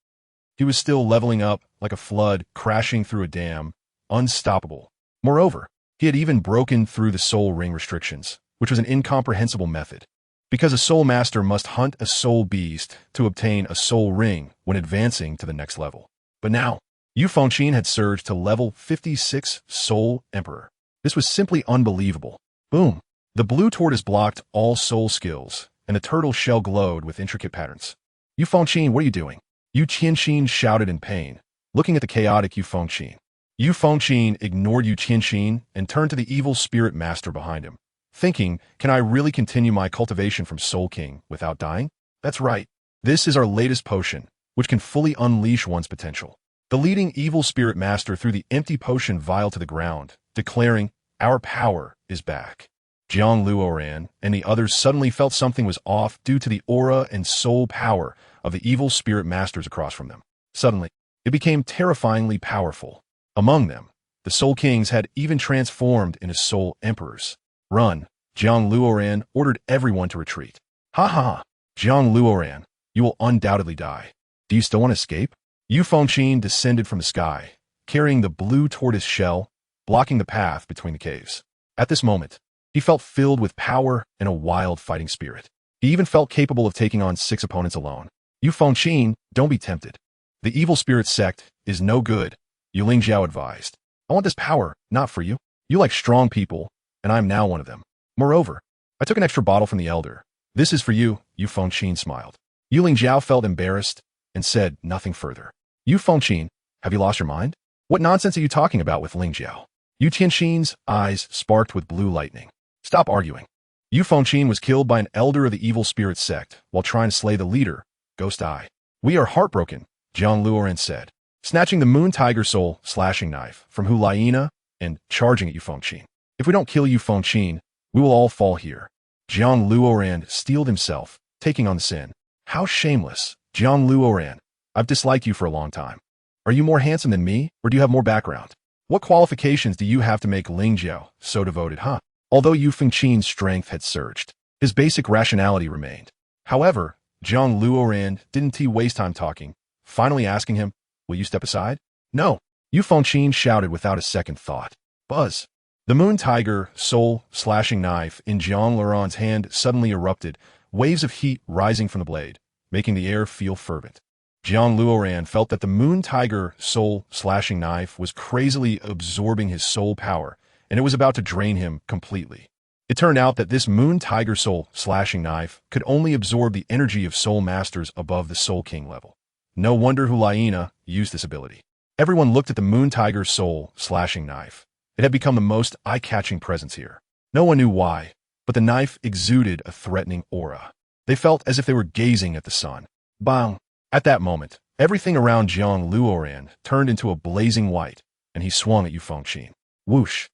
He was still leveling up like a flood crashing through a dam, unstoppable. Moreover, he had even broken through the soul ring restrictions, which was an incomprehensible method, because a soul master must hunt a soul beast to obtain a soul ring when advancing to the next level. But now, Yu Fengxin had surged to level 56 Soul Emperor. This was simply unbelievable. Boom! The blue tortoise blocked all soul skills, and the turtle shell glowed with intricate patterns. Yu Fengxin, what are you doing? Yu Qianxin shouted in pain, looking at the chaotic Yu Fengxin. Yu Fengxin ignored Yu Qianxin and turned to the evil spirit master behind him, thinking, can I really continue my cultivation from Soul King without dying? That's right. This is our latest potion, which can fully unleash one's potential. The leading evil spirit master threw the empty potion vial to the ground, declaring, our power is back. Jiang Luoran and the others suddenly felt something was off due to the aura and soul power of the evil spirit masters across from them. Suddenly, It became terrifyingly powerful. Among them, the Soul Kings had even transformed into Soul Emperors. Run! Jiang Luoran ordered everyone to retreat. Ha ha ha! Jiang Luoran, you will undoubtedly die. Do you still want to escape? Yu Fengqin descended from the sky, carrying the blue tortoise shell, blocking the path between the caves. At this moment, he felt filled with power and a wild fighting spirit. He even felt capable of taking on 6 opponents alone. Yu Fengqin, don't be tempted. The evil spirit sect is no good, Yu Lingjiao advised. I want this power, not for you. You like strong people, and I am now one of them. Moreover, I took an extra bottle from the elder. This is for you, Yu Fengqin smiled. Yu Lingjiao felt embarrassed and said nothing further. Yu Fengqin, have you lost your mind? What nonsense are you talking about with Lingjiao? Yu Tianxin's eyes sparked with blue lightning. Stop arguing. Yu Fengqin was killed by an elder of the evil spirit sect while trying to slay the leader, Ghost Eye. We are heartbroken, Jiang Luoran said, snatching the Moon Tiger Soul slashing knife from Hu Laina and charging at Yu Fengqin. If we don't kill Yu Fengqin, we will all fall here. Jiang Luoran steeled himself, taking on the sin. How shameless, Jiang Luoran. I've disliked you for a long time. Are you more handsome than me, or do you have more background? What qualifications do you have to make Lingjiao so devoted, huh? Although Yu Fengqin's strength had surged, his basic rationality remained. However, Jiang Luoran didn't waste time talking, finally asking him, will you step aside? No. Yu Fengqin shouted without a second thought. Buzz. The Moon Tiger Soul slashing knife in Jiang Luoran's hand suddenly erupted, waves of heat rising from the blade, making the air feel fervent. Jiang Luoran felt that the Moon Tiger Soul slashing knife was crazily absorbing his soul power, and it was about to drain him completely. It turned out that this Moon Tiger Soul slashing knife could only absorb the energy of soul masters above the Soul King level. No wonder Hu Laina used this ability. Everyone looked at the Moon Tiger Soul slashing knife. It had become the most eye-catching presence here. No one knew why, but the knife exuded a threatening aura. They felt as if they were gazing at the sun. Bang! At that moment, everything around Jiang Luoran turned into a blazing white, and he swung at Yu Fengqin. Whoosh!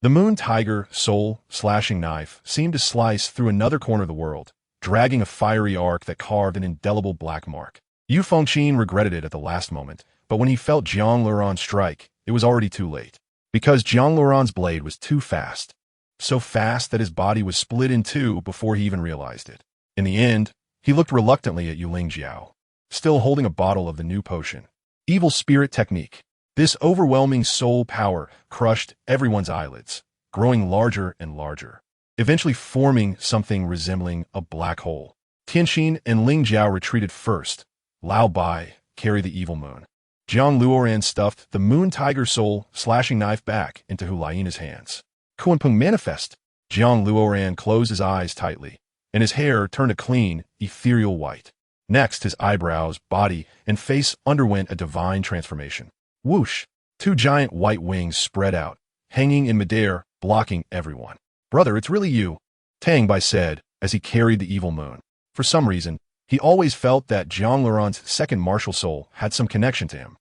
The Moon Tiger Soul slashing knife seemed to slice through another corner of the world, dragging a fiery arc that carved an indelible black mark. Yu Fengqin regretted it at the last moment, but when he felt Jiang Luoran strike, it was already too late. Because Jiang Luoran's blade was too fast. So fast that his body was split in two before he even realized it. In the end, he looked reluctantly at Yu Lingjiao, still holding a bottle of the new potion. Evil Spirit Technique. This overwhelming soul power crushed everyone's eyelids, growing larger and larger, eventually forming something resembling a black hole. Tianxin and Lingjiao retreated first. Lao Bai carried the evil moon. Jiang Luoran stuffed the Moon Tiger Soul slashing knife back into Hu Laina's hands. Kunpeng manifest. Jiang Luoran closed his eyes tightly, and his hair turned a clean, ethereal white. Next, his eyebrows, body, and face underwent a divine transformation. Whoosh! 2 giant white wings spread out, hanging in midair, blocking everyone. Brother, it's really you, Tang Bai said as he carried the evil moon. For some reason, he always felt that Jiang Luoran's second martial soul had some connection to him.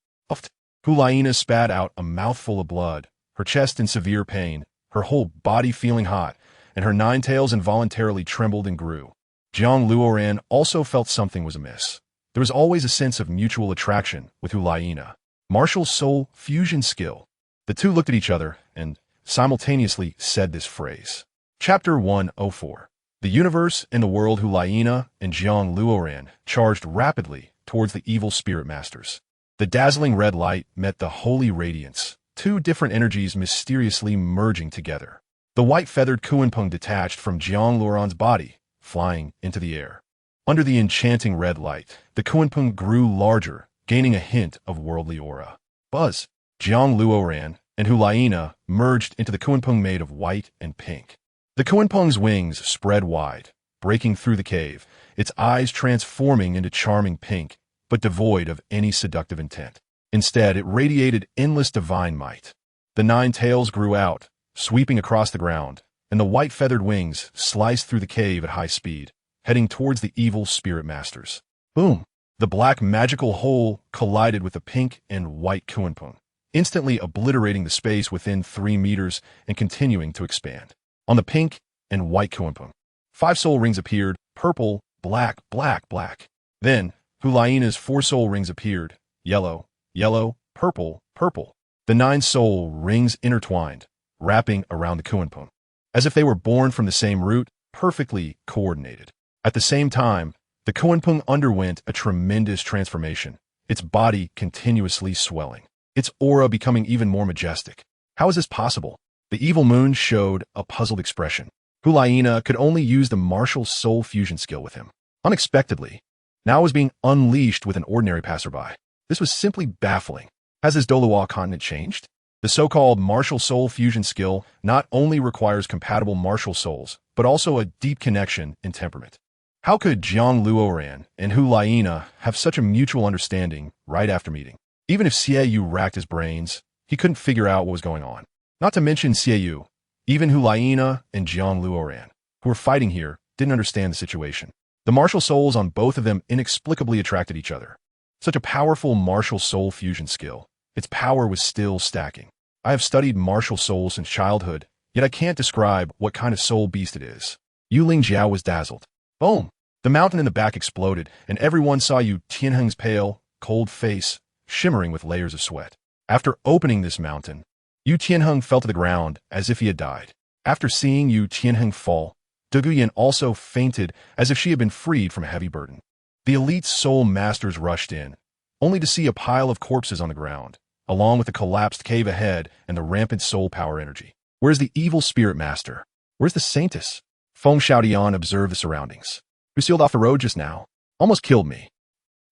Hu Laina spat out a mouthful of blood, her chest in severe pain, her whole body feeling hot, and her 9 tails involuntarily trembled and grew. Jiang Luoran also felt something was amiss. There was always a sense of mutual attraction with Hu Laina. Martial soul fusion skill. The two looked at each other and simultaneously said this phrase. Chapter 104. The universe and the world. Hu Laina and Jiang Luoran charged rapidly towards the evil spirit masters. The dazzling red light met the holy radiance, 2 different energies mysteriously merging together. The white-feathered Kunpeng detached from Jiang Luoran's body, flying into the air. Under the enchanting red light, the Kunpeng grew larger, gaining a hint of worldly aura. Buzz! Jiang Luoran and Hu Laina merged into the Kunpeng made of white and pink. The Kunpeng's wings spread wide, breaking through the cave, its eyes transforming into charming pink, but devoid of any seductive intent. Instead, it radiated endless divine might. The 9 tails grew out, sweeping across the ground, and the white-feathered wings sliced through the cave at high speed, heading towards the evil spirit masters. Boom! The black magical hole collided with the pink and white Kunpeng, instantly obliterating the space within 3 meters and continuing to expand. On the pink and white Kunpeng, 5 soul rings appeared, purple, black, black, black. Then, Hu Laina's 4 soul rings appeared, yellow, yellow, purple, purple. The 9 soul rings intertwined, wrapping around the Kunpeng, as if they were born from the same root, perfectly coordinated. At the same time, the Kunpeng underwent a tremendous transformation, its body continuously swelling, its aura becoming even more majestic. How is this possible? The evil moon showed a puzzled expression. Hulaina could only use the martial soul fusion skill with him. Unexpectedly, now was being unleashed with an ordinary passerby. This was simply baffling. Has his Douluo continent changed? The so-called martial soul fusion skill not only requires compatible martial souls, but also a deep connection in temperament. How could Jiang Luoran and Hulaina have such a mutual understanding right after meeting? Even if Xiaoyu racked his brains, he couldn't figure out what was going on. Not to mention Xiaoyu, even Hulaina and Jiang Luoran, who were fighting here, didn't understand the situation. The martial souls on both of them inexplicably attracted each other. Such a powerful martial soul fusion skill, its power was still stacking. I have studied martial souls since childhood, yet I can't describe what kind of soul beast it is. Yu Lingjiao was dazzled. Boom! The mountain in the back exploded, and everyone saw Yu Tianheng's pale, cold face, shimmering with layers of sweat. After opening this mountain, Yu Tianheng fell to the ground as if he had died. After seeing Yu Tianheng fall, De Guyan also fainted as if she had been freed from a heavy burden. The elite soul masters rushed in, only to see a pile of corpses on the ground, along with the collapsed cave ahead and the rampant soul power energy. Where's the evil spirit master? Where's the saintess? Feng Xiaodian observed the surroundings. Who sealed off the road just now? Almost killed me.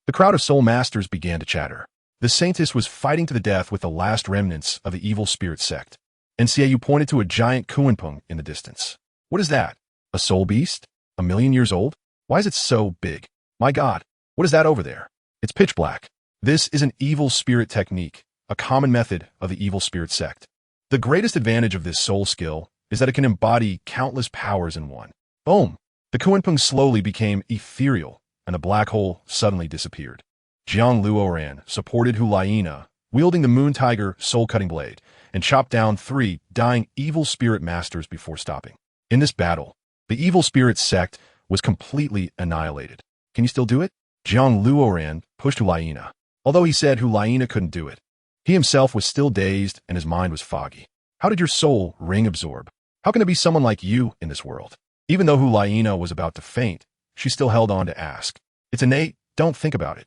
The crowd of soul masters began to chatter. The saintess was fighting to the death with the last remnants of the evil spirit sect. And Xiaoyu pointed to a giant Kunpeng in the distance. What is that? A soul beast? 1,000,000 years old? Why is it so big? My God, what is that over there? It's pitch black. This is an evil spirit technique, a common method of the evil spirit sect. The greatest advantage of this soul skill is that it can embody countless powers in one. Boom! The Kunpeng slowly became ethereal, and the black hole suddenly disappeared. Jiang Luoran supported Hulaina, wielding the Moon Tiger soul-cutting blade, and chopped down 3 dying evil spirit masters before stopping. In this battle, the evil spirit sect was completely annihilated. Can you still do it? Jiang Luoran pushed Hulaina. Although he said Hulaina couldn't do it, he himself was still dazed and his mind was foggy. How did your soul ring absorb? How can there be someone like you in this world? Even though Hulaina was about to faint, she still held on to ask. It's innate, don't think about it.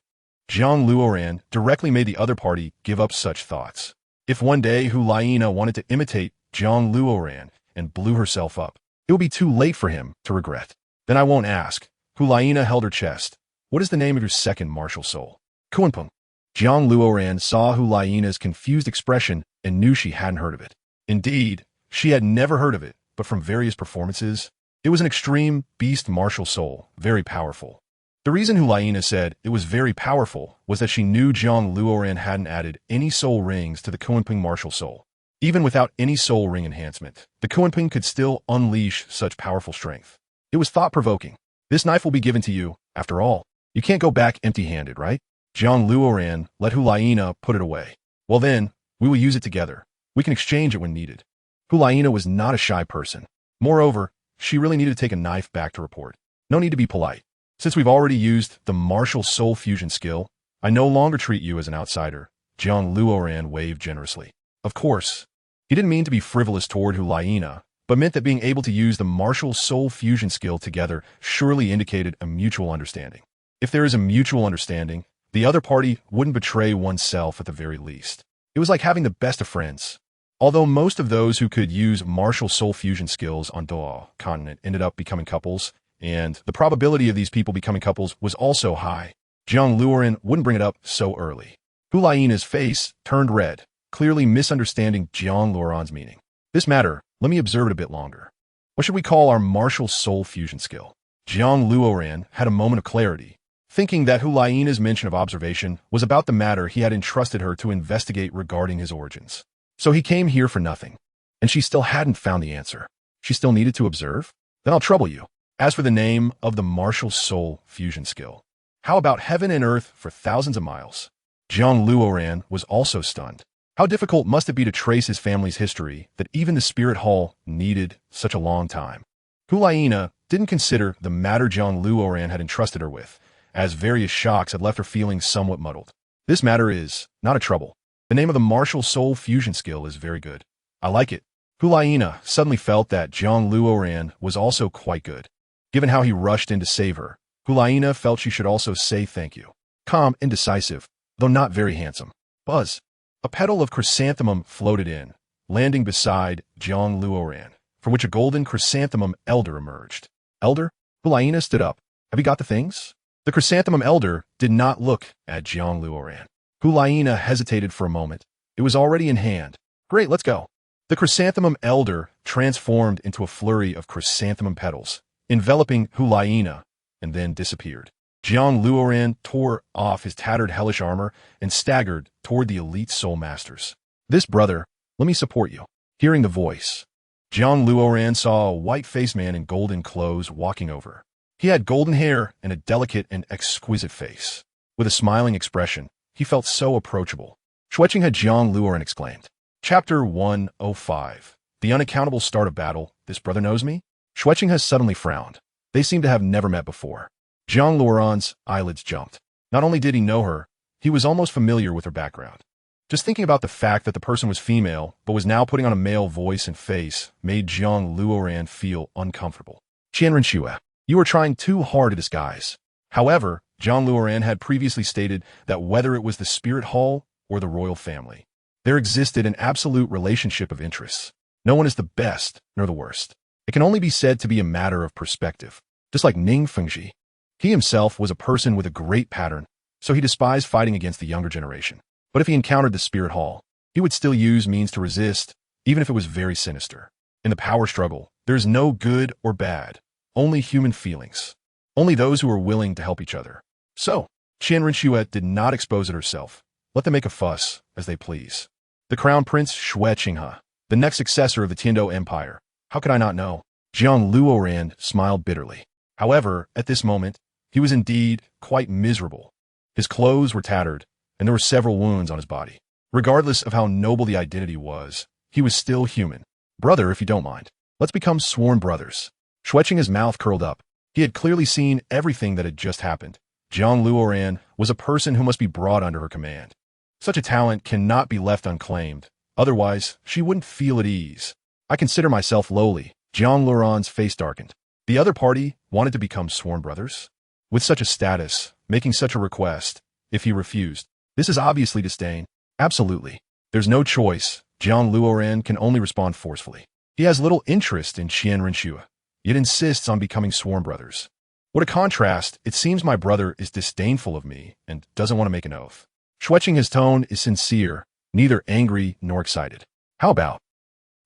Jiang Luoran directly made the other party give up such thoughts. If one day Hulaina wanted to imitate Jiang Luoran and blew herself up, it would be too late for him to regret. Then I won't ask. Hulaina held her chest. What is the name of your second martial soul? Kunpeng. Jiang Luoran saw Hulaina's confused expression and knew she hadn't heard of it. Indeed, she had never heard of it, but from various performances, it was an extreme beast martial soul, very powerful. The reason Hulaina said it was very powerful was that she knew Jiang Luoran hadn't added any soul rings to the Kunpeng martial soul. Even without any soul ring enhancement, the Kunpeng could still unleash such powerful strength. It was thought-provoking. This knife will be given to you, after all. You can't go back empty-handed, right? Jiang Luoran let Hulaina put it away. Well then, we will use it together. We can exchange it when needed. Hulaina was not a shy person. Moreover, she really needed to take a knife back to report. No need to be polite. Since we've already used the martial soul fusion skill, I no longer treat you as an outsider. Jiang Luoran waved generously. Of course, he didn't mean to be frivolous toward Hulaina, but meant that being able to use the martial soul fusion skill together surely indicated a mutual understanding. If there is a mutual understanding, the other party wouldn't betray oneself at the very least. It was like having the best of friends. Although most of those who could use martial soul fusion skills on Douluo continent ended up becoming couples, and the probability of these people becoming couples was also high, Jiang Luoran wouldn't bring it up so early. Hulaina's face turned red, clearly misunderstanding Jiang Luoran's meaning. This matter, let me observe it a bit longer. What should we call our martial soul fusion skill? Jiang Luoran had a moment of clarity, thinking that Hulaina's mention of observation was about the matter he had entrusted her to investigate regarding his origins. So he came here for nothing, and she still hadn't found the answer. She still needed to observe? Then I'll trouble you. As for the name of the martial soul fusion skill, how about heaven and earth for thousands of miles? Jiang Luoran was also stunned. How difficult must it be to trace his family's history that even the spirit hall needed such a long time? Hulaina didn't consider the matter Jiang Luoran had entrusted her with, as various shocks had left her feeling somewhat muddled. This matter is not a trouble. The name of the martial soul fusion skill is very good. I like it. Hulaina suddenly felt that Jiang Luoran was also quite good. Given how he rushed in to save her, Hulaina felt she should also say thank you. Calm, indecisive, though not very handsome. Buzz. A petal of chrysanthemum floated in, landing beside Jiang Luoran, from which a golden chrysanthemum elder emerged. Elder? Hulaina stood up. Have you got the things? The chrysanthemum elder did not look at Jiang Luoran. Hulaina hesitated for a moment. It was already in hand. Great, let's go. The chrysanthemum elder transformed into a flurry of chrysanthemum petals, enveloping Hulaina, and then disappeared. Jiang Luoran tore off his tattered hellish armor and staggered toward the elite soul masters. This brother, let me support you. Hearing the voice, Jiang Luoran saw a white-faced man in golden clothes walking over. He had golden hair and a delicate and exquisite face. With a smiling expression, he felt so approachable. Shueqing had Jiang Luoran exclaimed. Chapter 105. The unaccountable start of battle. This brother knows me? Shueqing has suddenly frowned. They seemed to have never met before. Jiang Luoran's eyelids jumped. Not only did he know her, he was almost familiar with her background. Just thinking about the fact that the person was female, but was now putting on a male voice and face, made Jiang Luoran feel uncomfortable. Qianrenxue, you are trying too hard to disguise. However, Jiang Luoran had previously stated that whether it was the spirit hall or the royal family, there existed an absolute relationship of interests. No one is the best nor the worst. It can only be said to be a matter of perspective. Just like Ning Fengji. He himself was a person with a great pattern, so he despised fighting against the younger generation. But if he encountered the spirit hall, he would still use means to resist, even if it was very sinister. In the power struggle, there is no good or bad, only human feelings. Only those who are willing to help each other. So, Qianrenxue did not expose it herself. Let them make a fuss, as they please. The Crown Prince Xue Qinghe, the next successor of the Tiando Empire. How could I not know? Jiang Luoran smiled bitterly. However, at this moment, he was indeed quite miserable. His clothes were tattered, and there were several wounds on his body. Regardless of how noble the identity was, he was still human. Brother, if you don't mind, let's become sworn brothers. Shueqing's mouth curled up. He had clearly seen everything that had just happened. Jiang Luoran was a person who must be brought under her command. Such a talent cannot be left unclaimed, otherwise she wouldn't feel at ease. I consider myself lowly. Jiang Luoran's face darkened. The other party wanted to become sworn brothers? With such a status, making such a request, if he refused, this is obviously disdain. Absolutely. There's no choice. Jiang Luoran can only respond forcefully. He has little interest in Qianrenxue, yet insists on becoming sworn brothers. What a contrast. It seems my brother is disdainful of me and doesn't want to make an oath. Shueqing's tone is sincere, neither angry nor excited. How about?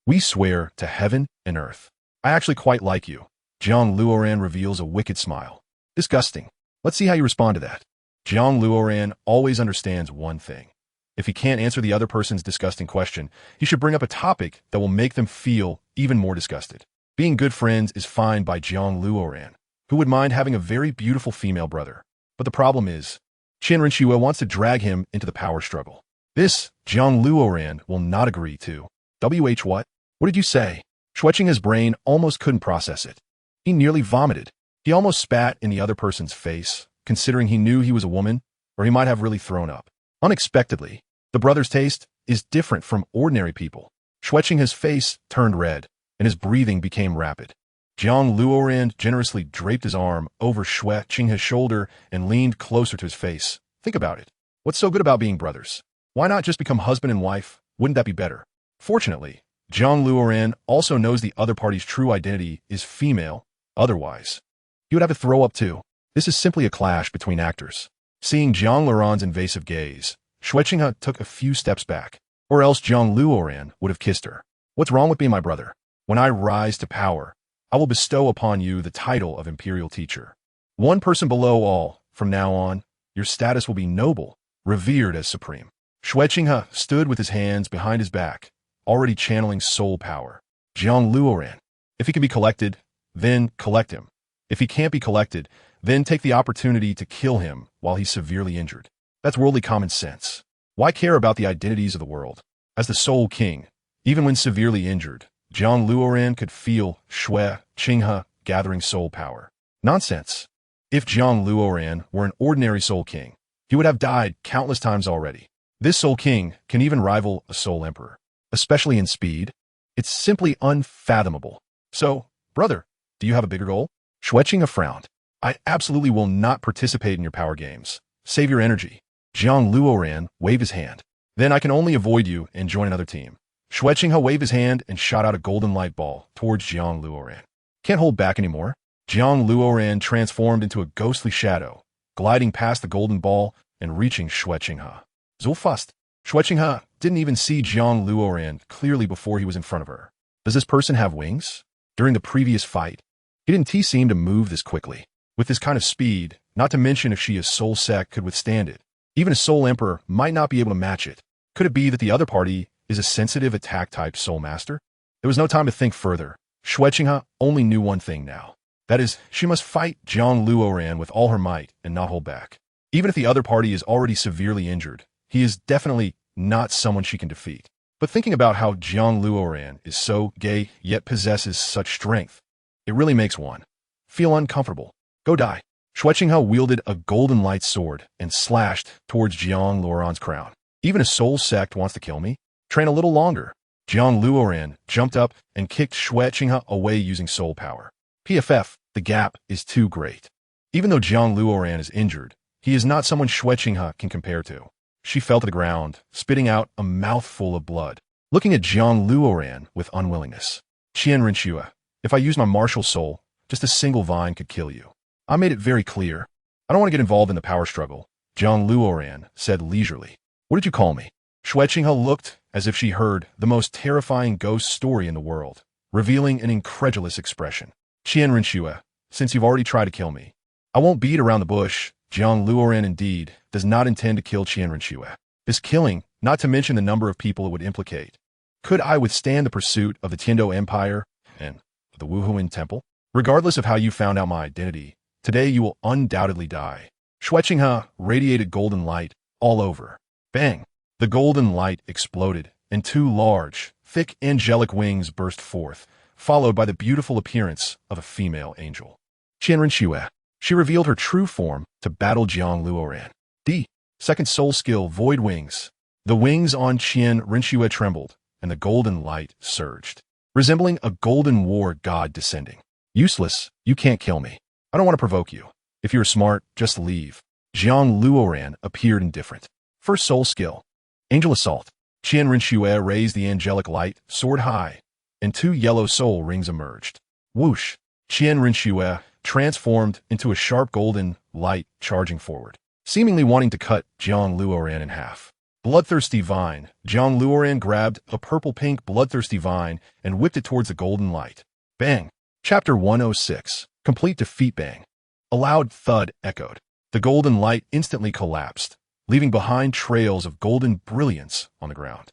We swear to heaven and earth. I actually quite like you. Jiang Luoran reveals a wicked smile. Disgusting. Let's see how you respond to that. Jiang Luoran always understands one thing. If he can't answer the other person's disgusting question, he should bring up a topic that will make them feel even more disgusted. Being good friends is fine by Jiang Luoran, who would mind having a very beautiful female brother. But the problem is, Qianrenxue wants to drag him into the power struggle. This, Jiang Luoran will not agree to. What? What did you say? Shueqing's brain almost couldn't process it. He nearly vomited. He almost spat in the other person's face, considering he knew he was a woman, or he might have really thrown up. Unexpectedly, the brother's taste is different from ordinary people. Shueqing's face turned red, and his breathing became rapid. Jiang Luoran generously draped his arm over Shueqing's shoulder and leaned closer to his face. Think about it. What's so good about being brothers? Why not just become husband and wife? Wouldn't that be better? Fortunately, Jiang Luoran also knows the other party's true identity is female. Otherwise, he would have to throw up too. This is simply a clash between actors. Seeing Jiang Luoran's invasive gaze, Shueqing took a few steps back, or else Jiang Luoran would have kissed her. What's wrong with being my brother? When I rise to power, I will bestow upon you the title of Imperial Teacher. One person below all, from now on, your status will be noble, revered as supreme. Shueqing stood with his hands behind his back, already channeling soul power. Jiang Luoran. If he can be collected, then collect him. If he can't be collected, then take the opportunity to kill him while he's severely injured. That's worldly common sense. Why care about the identities of the world? As the Soul King, even when severely injured, Jiang Luoran could feel Shueqing gathering soul power. Nonsense. If Jiang Luoran were an ordinary Soul King, he would have died countless times already. This Soul King can even rival a Soul Emperor, especially in speed. It's simply unfathomable. So, brother, do you have a bigger goal? Xueqing frowned. I absolutely will not participate in your power games. Save your energy. Jiang Luoran waved his hand. Then I can only avoid you and join another team. Xueqing waved his hand and shot out a golden light ball towards Jiang Luoran. Can't hold back anymore. Jiang Luoran transformed into a ghostly shadow, gliding past the golden ball and reaching Xueqing. So fast. Xueqing didn't even see Jiang Luoran clearly before he was in front of her. Does this person have wings? During the previous fight, he didn't seem to move this quickly. With this kind of speed, not to mention if she is Soul Sec could withstand it, even a Soul Emperor might not be able to match it. Could it be that the other party is a sensitive attack-type Soul Master? There was no time to think further. Xueqing only knew one thing now. That is, she must fight Jiang Luoran with all her might and not hold back. Even if the other party is already severely injured, he is definitely not someone she can defeat. But thinking about how Jiang Luoran is so gay yet possesses such strength, it really makes one feel uncomfortable. Go die. Xueqing wielded a golden light sword and slashed towards Jiang Luoran's crown. Even a soul sect wants to kill me? Train a little longer. Jiang Luoran jumped up and kicked Xueqing away using soul power. PFF, the gap is too great. Even though Jiang Luoran is injured, he is not someone Xueqing can compare to. She fell to the ground, spitting out a mouthful of blood, looking at Jiang Luoran with unwillingness. Qianren, if I use my martial soul, just a single vine could kill you. I made it very clear. I don't want to get involved in the power struggle, Jiang Luoran said leisurely. What did you call me? Xueqing looked as if she heard the most terrifying ghost story in the world, revealing an incredulous expression. Qianren, since you've already tried to kill me, I won't beat around the bush. Jiang Luoran indeed does not intend to kill Qianren. This killing, not to mention the number of people it would implicate. Could I withstand the pursuit of the Tiando Empire and the Wuhuan Temple? Regardless of how you found out my identity, today you will undoubtedly die. Xueqing radiated golden light all over. Bang! The golden light exploded, and two large, thick angelic wings burst forth, followed by the beautiful appearance of a female angel. Qianren. She revealed her true form to battle Jiang Luoran. Second soul skill, Void Wings. The wings on Qianren trembled, and the golden light surged, resembling a golden war god descending. Useless, you can't kill me. I don't want to provoke you. If you're smart, just leave. Jiang Luoran appeared indifferent. First soul skill, Angel Assault. Qianren raised the angelic light, sword high, and two yellow soul rings emerged. Whoosh! Qianren transformed into a sharp golden light charging forward, seemingly wanting to cut Jiang Luoran in half. Bloodthirsty Vine. Jiang Luoran grabbed a purple-pink bloodthirsty vine and whipped it towards the golden light. Bang! Chapter 106. Complete defeat. Bang! A loud thud echoed. The golden light instantly collapsed, leaving behind trails of golden brilliance on the ground.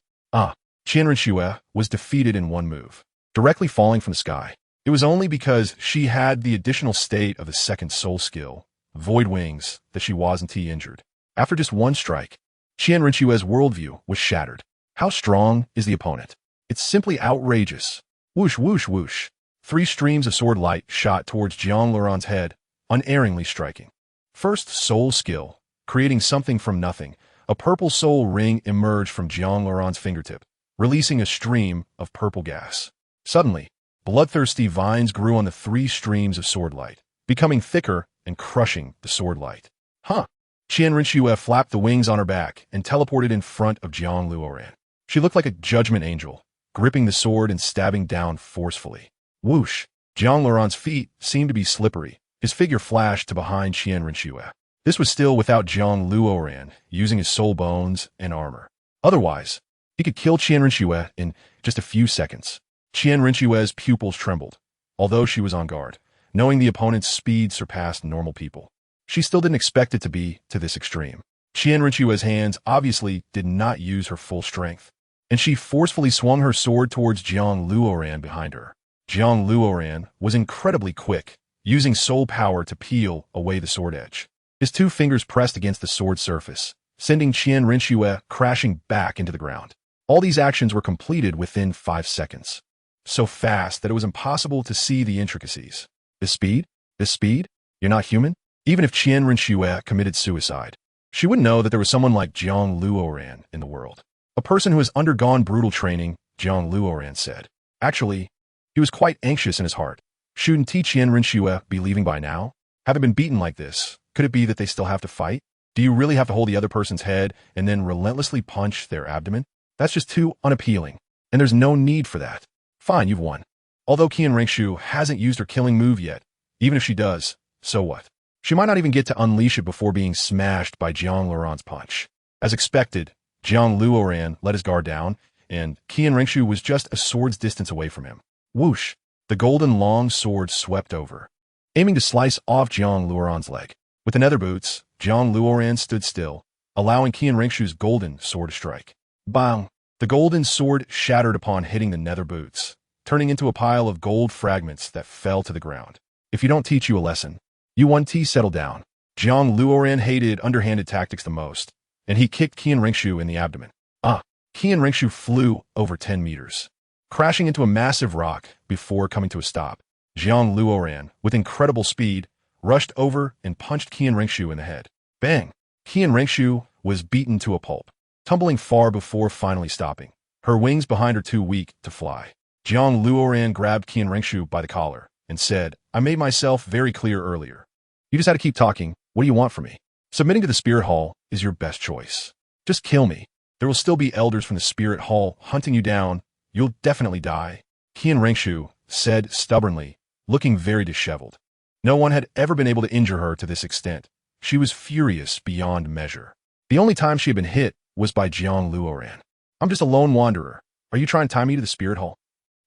Qianren was defeated in one move, directly falling from the sky. It was only because she had the additional state of the second soul skill, Void Wings, that she wasn't injured. After just one strike, Qianren's worldview was shattered. How strong is the opponent? It's simply outrageous. Whoosh, whoosh, whoosh. Three streams of sword light shot towards Jiang Luoran's head, unerringly striking. First soul skill, creating something from nothing. A purple soul ring emerged from Jiang Luoran's fingertip, releasing a stream of purple gas. Suddenly, bloodthirsty vines grew on the three streams of sword light, becoming thicker and crushing the sword light. Qianren flapped the wings on her back and teleported in front of Jiang Luoran. She looked like a judgment angel, gripping the sword and stabbing down forcefully. Whoosh! Jiang Luoran's feet seemed to be slippery. His figure flashed to behind Qianren. This was still without Jiang Luoran using his soul bones and armor. Otherwise, he could kill Qianren in just a few seconds. Qianren's pupils trembled, although she was on guard, knowing the opponent's speed surpassed normal people. She still didn't expect it to be to this extreme. Qianren's hands obviously did not use her full strength, and she forcefully swung her sword towards Jiang Luoran behind her. Jiang Luoran was incredibly quick, using soul power to peel away the sword edge. His two fingers pressed against the sword surface, sending Qianren crashing back into the ground. All these actions were completed within 5 seconds. So fast that it was impossible to see the intricacies. This speed? You're not human? Even if Qianren committed suicide, She wouldn't know that there was someone like Jiang Luoran in the world. A person who has undergone brutal training, Jiang Luoran said. Actually, he was quite anxious in his heart. Shouldn't Tian Rinxue be leaving by now? Having been beaten like this, could it be that they still have to fight? Do you really have to hold the other person's head and then relentlessly punch their abdomen? That's just too unappealing, and there's no need for that. Fine, you've won. Although Qian Rinxue hasn't used her killing move yet, even if she does, so what? She might not even get to unleash it before being smashed by Jiang Luoran's punch. As expected, Jiang Luoran let his guard down, and Qian Rinxue was just a sword's distance away from him. Whoosh! The golden long sword swept over, aiming to slice off Jiang Luoran's leg. With the nether boots, Jiang Luoran stood still, allowing Qian Rinxue's golden sword to strike. Bang! The golden sword shattered upon hitting the nether boots, turning into a pile of gold fragments that fell to the ground. If you don't teach you a lesson, you won. Settle down. Jiang Luoran hated underhanded tactics the most, and he kicked Qian Rinxue in the abdomen. Qian Rinxue flew over 10 meters, crashing into a massive rock before coming to a stop. Jiang Luoran, with incredible speed, rushed over and punched Qian Rinxue in the head. Bang! Qian Rinxue was beaten to a pulp, tumbling far before finally stopping, her wings behind her too weak to fly. Jiang Luoran grabbed Qian Rinxue by the collar and said, I made myself very clear earlier. You just had to keep talking. What do you want from me? Submitting to the Spirit Hall is your best choice. Just kill me. There will still be elders from the Spirit Hall hunting you down. You'll definitely die. Qian Rinxue said stubbornly, looking very disheveled. No one had ever been able to injure her to this extent. She was furious beyond measure. The only time she had been hit was by Jiang Luoran. I'm just a lone wanderer. Are you trying to tie me to the Spirit Hall?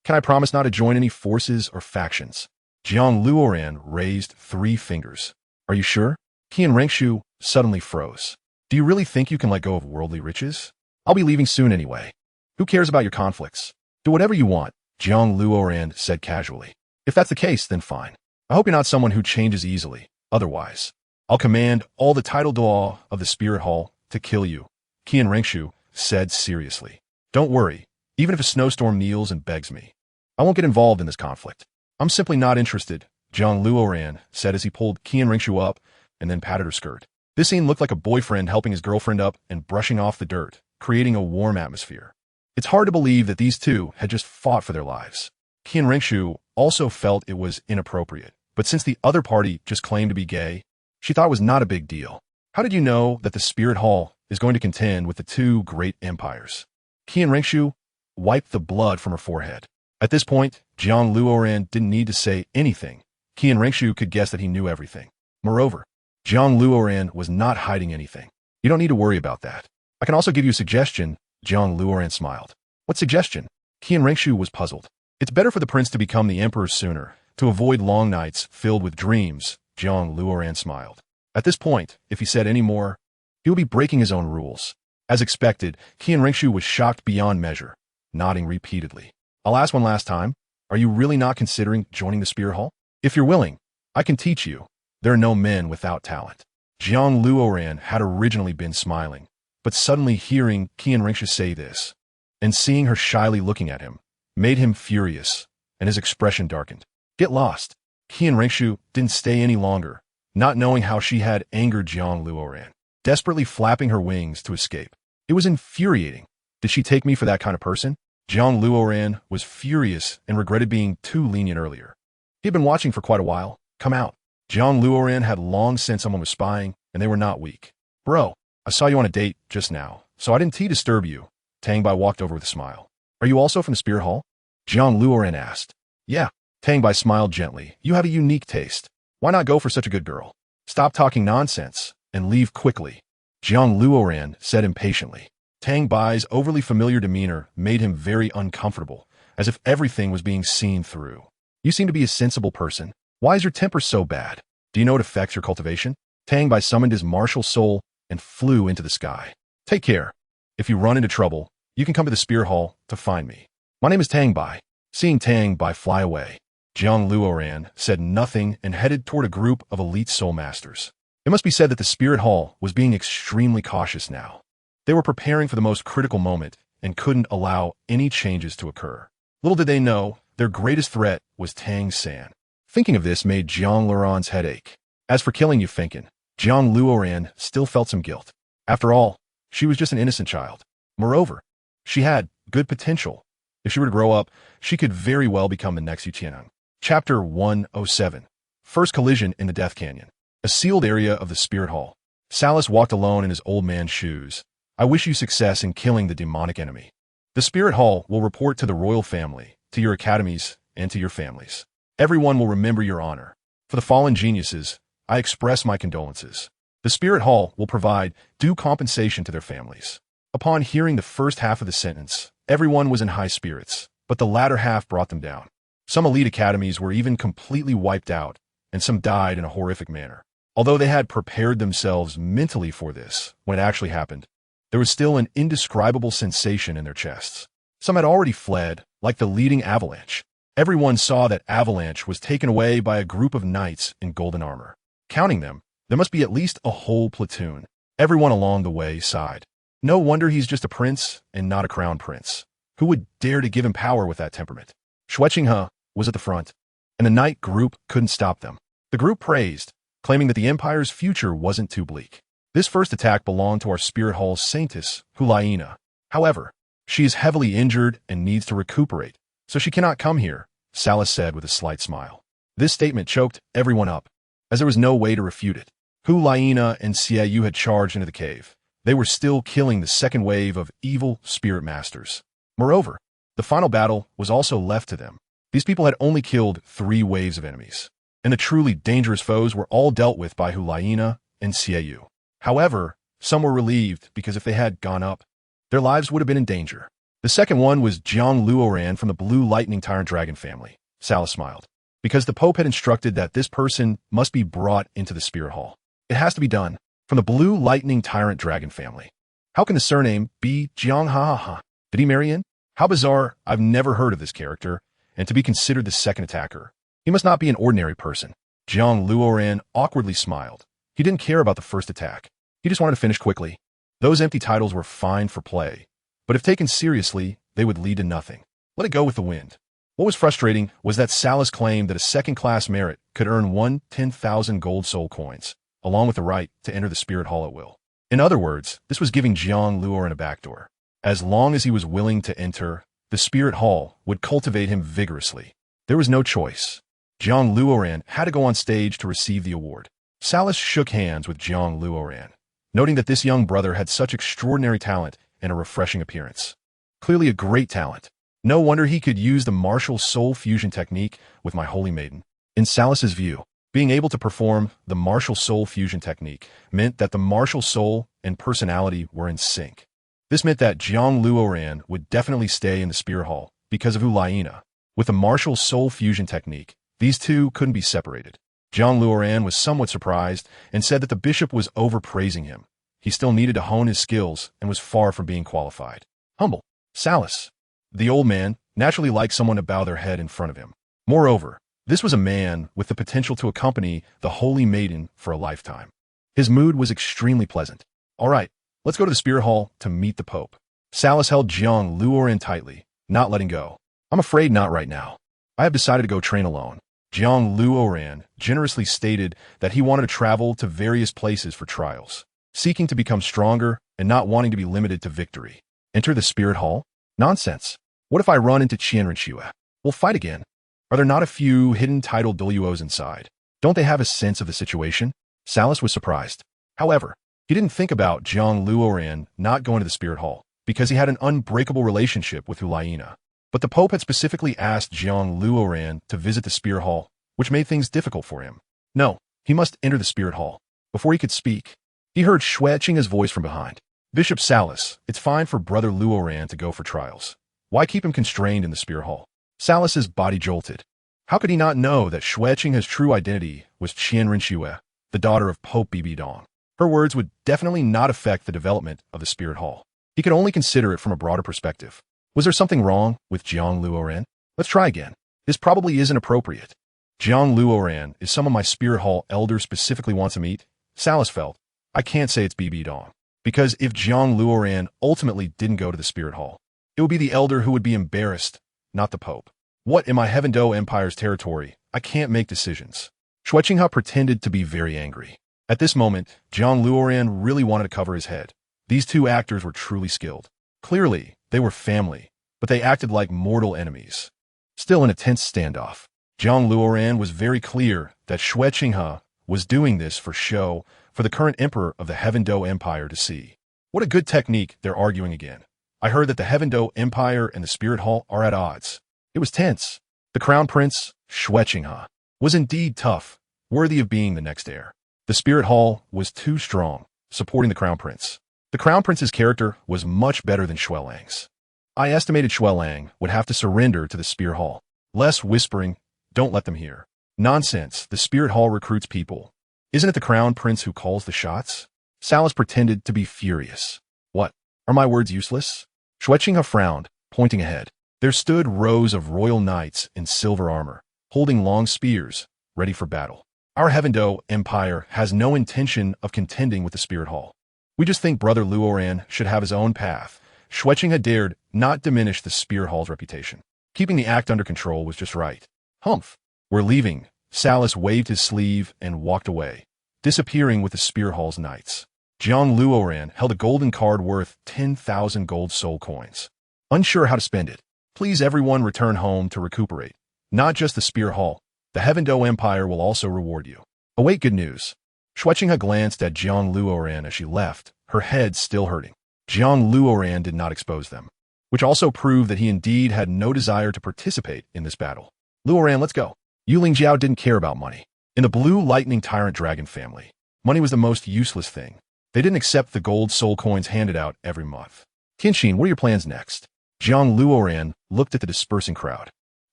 Can I promise not to join any forces or factions? Jiang Luoran raised 3 fingers. Are you sure? Qian Rinxue suddenly froze. Do you really think you can let go of worldly riches? I'll be leaving soon anyway. Who cares about your conflicts? Do whatever you want, Jiang Luoran said casually. If that's the case, then fine. I hope you're not someone who changes easily. Otherwise, I'll command all the Title Douluo of the Spirit Hall to kill you, Qian Rinxue said seriously. Don't worry, even if a snowstorm kneels and begs me. I won't get involved in this conflict. I'm simply not interested, Jiang Luoran said as he pulled Qian Rinxue up and then patted her skirt. This scene looked like a boyfriend helping his girlfriend up and brushing off the dirt, creating a warm atmosphere. It's hard to believe that these two had just fought for their lives. Qian Rinxue also felt it was inappropriate, but since the other party just claimed to be gay, she thought it was not a big deal. How did you know that the Spirit Hall is going to contend with the 2 great empires? Qian Rinxue wiped the blood from her forehead. At this point, Jiang Luoran didn't need to say anything. Qian Rinxue could guess that he knew everything. Moreover, Jiang Luoran was not hiding anything. You don't need to worry about that. I can also give you a suggestion, Jiang Luoran smiled. What suggestion? Qian Rinxue was puzzled. It's better for the prince to become the emperor sooner, to avoid long nights filled with dreams, Jiang Luoran smiled. At this point, if he said any more, he would be breaking his own rules. As expected, Qian Rinxue was shocked beyond measure, nodding repeatedly. I'll ask one last time. Are you really not considering joining the Spirit Hall? If you're willing, I can teach you. There are no men without talent. Jiang Luoran had originally been smiling, but suddenly hearing Qian Rinxue say this, and seeing her shyly looking at him, made him furious, and his expression darkened. Get lost. Qian Rinxue didn't stay any longer, not knowing how she had angered Jiang Luoran, desperately flapping her wings to escape. It was infuriating. Did she take me for that kind of person? Jiang Luoran was furious and regretted being too lenient earlier. He had been watching for quite a while. Come out. Jiang Luoran had long since someone was spying, and they were not weak. Bro, I saw you on a date just now, so I didn't disturb you. Tang Bai walked over with a smile. Are you also from the Spirit Hall? Jiang Luoran asked. Yeah. Tang Bai smiled gently. You have a unique taste. Why not go for such a good girl? Stop talking nonsense and leave quickly, Jiang Luoran said impatiently. Tang Bai's overly familiar demeanor made him very uncomfortable, as if everything was being seen through. You seem to be a sensible person. Why is your temper so bad? Do you know it affects your cultivation? Tang Bai summoned his martial soul and flew into the sky. Take care. If you run into trouble, you can come to the Spirit Hall to find me. My name is Tang Bai. Seeing Tang Bai fly away, Jiang Luoran said nothing and headed toward a group of elite soul masters. It must be said that the Spirit Hall was being extremely cautious now. They were preparing for the most critical moment and couldn't allow any changes to occur. Little did they know, their greatest threat was Tang San. Thinking of this made JiangLuoran's head ache. As for killing you, Finken, Jiang Luoran still felt some guilt. After all, she was just an innocent child. Moreover, she had good potential. If she were to grow up, she could very well become the next Yu Qianeng. Chapter 107. First collision in the Death Canyon. A sealed area of the Spirit Hall. Salus walked alone in his old man's shoes. I wish you success in killing the demonic enemy. The Spirit Hall will report to the royal family, to your academies, and to your families. Everyone will remember your honor. For the fallen geniuses, I express my condolences. The Spirit Hall will provide due compensation to their families. Upon hearing the first half of the sentence, everyone was in high spirits, but the latter half brought them down. Some elite academies were even completely wiped out, and some died in a horrific manner. Although they had prepared themselves mentally for this, when it actually happened, there was still an indescribable sensation in their chests. Some had already fled, like the leading avalanche. Everyone saw that avalanche was taken away by a group of knights in golden armor. Counting them, there must be at least a whole platoon. Everyone along the way sighed. No wonder he's just a prince and not a crown prince. Who would dare to give him power with that temperament? Shueqinghe was at the front, and the knight group couldn't stop them. The group praised, claiming that the empire's future wasn't too bleak. This first attack belonged to our Spirit Hall's saintess, Hulaina. However, she is heavily injured and needs to recuperate, so she cannot come here, Salus said with a slight smile. This statement choked everyone up, as there was no way to refute it. Hulaina and Xiaoyu had charged into the cave. They were still killing the second wave of evil spirit masters. Moreover, the final battle was also left to them. These people had only killed 3 waves of enemies, and the truly dangerous foes were all dealt with by Hulaina and Xiaoyu. However, some were relieved because if they had gone up, their lives would have been in danger. The second one was Jiang Luoran from the Blue Lightning Tyrant Dragon family. Salus smiled, because the Pope had instructed that this person must be brought into the Spirit Hall. It has to be done. From the Blue Lightning Tyrant Dragon family. How can the surname be Jiang Ha? Did he marry in? How bizarre, I've never heard of this character, and to be considered the second attacker. He must not be an ordinary person. Jiang Luoran awkwardly smiled. He didn't care about the first attack. He just wanted to finish quickly. Those empty titles were fine for play, but if taken seriously, they would lead to nothing. Let it go with the wind. What was frustrating was that Salus claimed that a second-class merit could earn 10,000 gold soul coins, along with the right to enter the Spirit Hall at will. In other words, this was giving Jiang Luoran a backdoor. As long as he was willing to enter, the Spirit Hall would cultivate him vigorously. There was no choice. Jiang Luoran had to go on stage to receive the award. Salus shook hands with Jiang Luoran, noting that this young brother had such extraordinary talent and a refreshing appearance. Clearly a great talent. No wonder he could use the martial soul fusion technique with my holy maiden. In Salus's view, being able to perform the martial soul fusion technique meant that the martial soul and personality were in sync. This meant that Jiang Luoran would definitely stay in the Spirit Hall because of Hulaina. With the martial soul fusion technique, these two couldn't be separated. Jiang Luoran was somewhat surprised and said that the bishop was overpraising him. He still needed to hone his skills and was far from being qualified. Humble. Salus. The old man naturally liked someone to bow their head in front of him. Moreover, this was a man with the potential to accompany the Holy Maiden for a lifetime. His mood was extremely pleasant. All right, let's go to the Spirit Hall to meet the Pope. Salus held Jiang Luoran tightly, not letting go. I'm afraid not right now. I have decided to go train alone. Jiang Luoran generously stated that he wanted to travel to various places for trials, seeking to become stronger and not wanting to be limited to victory. Enter the Spirit Hall? Nonsense. What if I run into Qianren? We'll fight again. Are there not a few hidden Title Douluos inside? Don't they have a sense of the situation? Salus was surprised. However, he didn't think about Jiang Luoran not going to the Spirit Hall, because he had an unbreakable relationship with Hulaina. But the Pope had specifically asked Jiang Luoran to visit the Spirit Hall, which made things difficult for him. No, he must enter the Spirit Hall. Before he could speak, he heard Shueqinghe's voice from behind. Bishop Salus, it's fine for Brother Luoran to go for trials. Why keep him constrained in the Spirit Hall? Salus's body jolted. How could he not know that Shueqinghe's true identity was Qianren, the daughter of Pope Beiming Douluo? Her words would definitely not affect the development of the Spirit Hall. He could only consider it from a broader perspective. Was there something wrong with Jiang Luoran? Let's try again. This probably isn't appropriate. Jiang Luoran is someone my Spirit Hall elder specifically wants to meet. Salus felt, I can't say it's Beiming Douluo, because if Jiang Luoran ultimately didn't go to the Spirit Hall, it would be the elder who would be embarrassed, not the Pope. What in my Heaven Do Empire's territory? I can't make decisions. Shueqinghe pretended to be very angry. At this moment, Jiang Luoran really wanted to cover his head. These two actors were truly skilled. Clearly, they were family, but they acted like mortal enemies. Still in a tense standoff, Jiang Luoran was very clear that Xue Qinghe was doing this for show for the current emperor of the Heaven Do Empire to see. What a good technique, they're arguing again. I heard that the Heaven Do Empire and the Spirit Hall are at odds. It was tense. The Crown Prince, Xue Qinghe, was indeed tough, worthy of being the next heir. The Spirit Hall was too strong, supporting the Crown Prince. The Crown Prince's character was much better than Xue Lang's. I estimated Xue Lang would have to surrender to the Spirit Hall. Less whispering, don't let them hear. Nonsense, the Spirit Hall recruits people. Isn't it the Crown Prince who calls the shots? Salas pretended to be furious. What? Are my words useless? Xue Qinghe frowned, pointing ahead. There stood rows of royal knights in silver armor, holding long spears, ready for battle. Our Heaven Do Empire has no intention of contending with the Spirit Hall. We just think Brother Luoran should have his own path. Xue Qinghe dared not diminish the Spirit Hall's reputation. Keeping the act under control was just right. Humph. We're leaving. Salas waved his sleeve and walked away, disappearing with the Spirit Hall's knights. Jiang Luoran held a golden card worth 10,000 gold soul coins. Unsure how to spend it. Please everyone return home to recuperate. Not just the Spirit Hall. The Heaven Do Empire will also reward you. Await good news. Xue Qinghe glanced at Jiang Luoran as she left, her head still hurting. Jiang Luoran did not expose them, which also proved that he indeed had no desire to participate in this battle. Luoran, let's go. Yu Lingjiao didn't care about money. In the Blue Lightning Tyrant Dragon family, money was the most useless thing. They didn't accept the gold soul coins handed out every month. Tianxin, what are your plans next? Jiang Luoran looked at the dispersing crowd.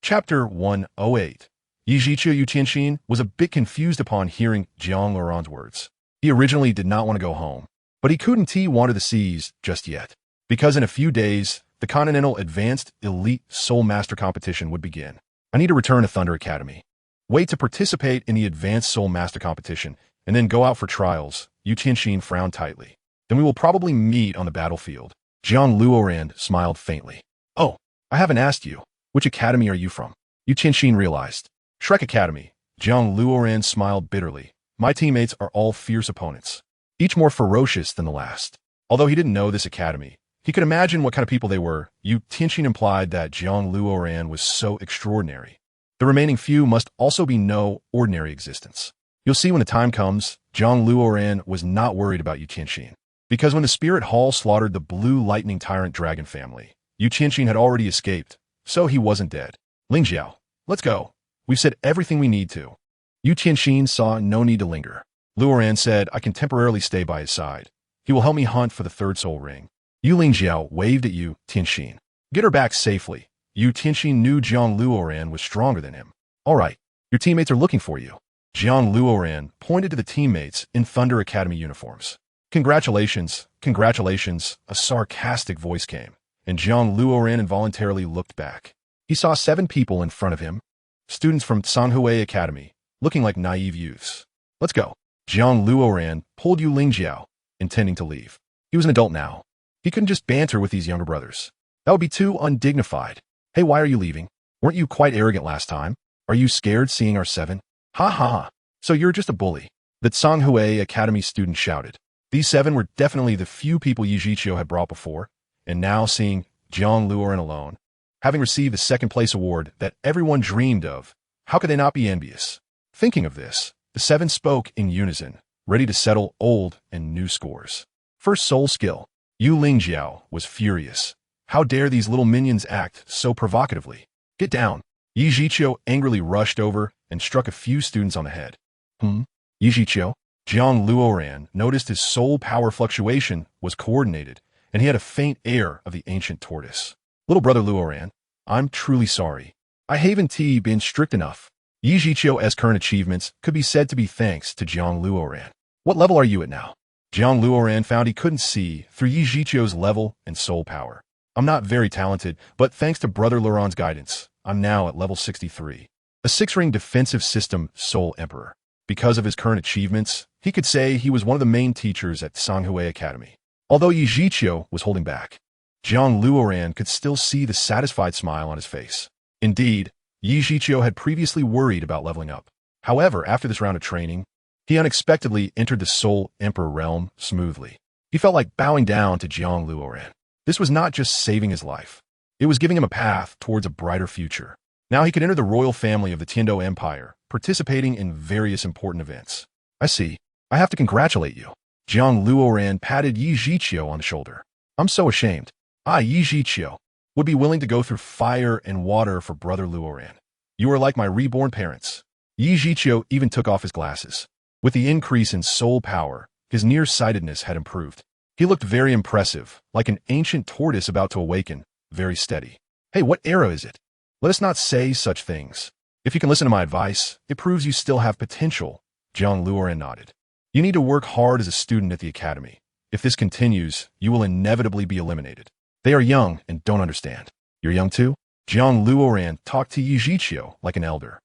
Chapter 108. Yijiqiu Yu Tianxin was a bit confused upon hearing Jiang Luoran's words. He originally did not want to go home, but he couldn't wander the seas just yet, because in a few days, the Continental Advanced Elite Soul Master Competition would begin. I need to return to Thunder Academy. Wait to participate in the Advanced Soul Master Competition, and then go out for trials. Yu Tianxin frowned tightly. Then we will probably meet on the battlefield. Jiang Luoran smiled faintly. Oh, I haven't asked you. Which academy are you from? Yu Tianxin realized. Shrek Academy. Jiang Luoran smiled bitterly. My teammates are all fierce opponents, each more ferocious than the last. Although he didn't know this academy, he could imagine what kind of people they were. Yu Tianxin implied that Jiang Luoran was so extraordinary. The remaining few must also be no ordinary existence. You'll see when the time comes, Jiang Luoran was not worried about Yu Tianxin. Because when the Spirit Hall slaughtered the Blue Lightning Tyrant Dragon family, Yu Tianxin had already escaped, so he wasn't dead. Lingjiao, let's go. We've said everything we need to. Yu Tianxin saw no need to linger. Luoran said, I can temporarily stay by his side. He will help me hunt for the third soul ring. Yu Lingjiao waved at Yu Tianxin. Get her back safely. Yu Tianxin knew Jiang Luoran was stronger than him. All right, your teammates are looking for you. Jiang Luoran pointed to the teammates in Thunder Academy uniforms. Congratulations, congratulations, a sarcastic voice came, and Jiang Luoran involuntarily looked back. He saw 7 people in front of him, students from Sanghui Academy, looking like naive youths. Let's go. Jiang Luoran pulled Yu Lingjiao, intending to leave. He was an adult now. He couldn't just banter with these younger brothers. That would be too undignified. Hey, why are you leaving? Weren't you quite arrogant last time? Are you scared seeing our 7? Ha ha ha. So you're just a bully. The Sanghui Academy student shouted. These 7 were definitely the few people Yijiqiu had brought before, and now seeing Jiang Luoran alone, having received the second-place award that everyone dreamed of, how could they not be envious? Thinking of this, the 7 spoke in unison, ready to settle old and new scores. First soul skill. Yu Lingjiao was furious. How dare these little minions act so provocatively? Get down. Yijiqiu angrily rushed over and struck a few students on the head. Yijiqiu? Jiang Luoran noticed his soul power fluctuation was coordinated, and he had a faint air of the ancient tortoise. Little brother Luoran, I'm truly sorry. I haven't been strict enough. Yijiqiu's current achievements could be said to be thanks to Jiang Luoran. What level are you at now? Jiang Luoran found he couldn't see through Yijiqiu's level and soul power. I'm not very talented, but thanks to Brother Luoran's guidance, I'm now at level 63. A 6-ring defensive system soul emperor. Because of his current achievements, he could say he was one of the main teachers at Sanghui Academy. Although Yijiqiu was holding back, Jiang Luoran could still see the satisfied smile on his face. Indeed, Yijiqiu had previously worried about leveling up. However, after this round of training, He unexpectedly entered the Soul Emperor realm smoothly. He felt like bowing down to Jiang Luoran. This was not just saving his life. It was giving him a path towards a brighter future. Now he could enter the royal family of the Tiando Empire, participating in various important events. I see. I have to congratulate you. Jiang Luoran patted Yi Zhiqiu on the shoulder. I'm so ashamed. I, Yi Zhiqiu, would be willing to go through fire and water for Brother Luoran. You are like my reborn parents. Yi Zhiqiu even took off his glasses. With the increase in soul power, his nearsightedness had improved. He looked very impressive, like an ancient tortoise about to awaken, very steady. Hey, what era is it? Let us not say such things. If you can listen to my advice, it proves you still have potential. Jiang Luoran nodded. You need to work hard as a student at the academy. If this continues, you will inevitably be eliminated. They are young and don't understand. You're young too? Jiang Luoran talked to Yi Zhiqiu like an elder.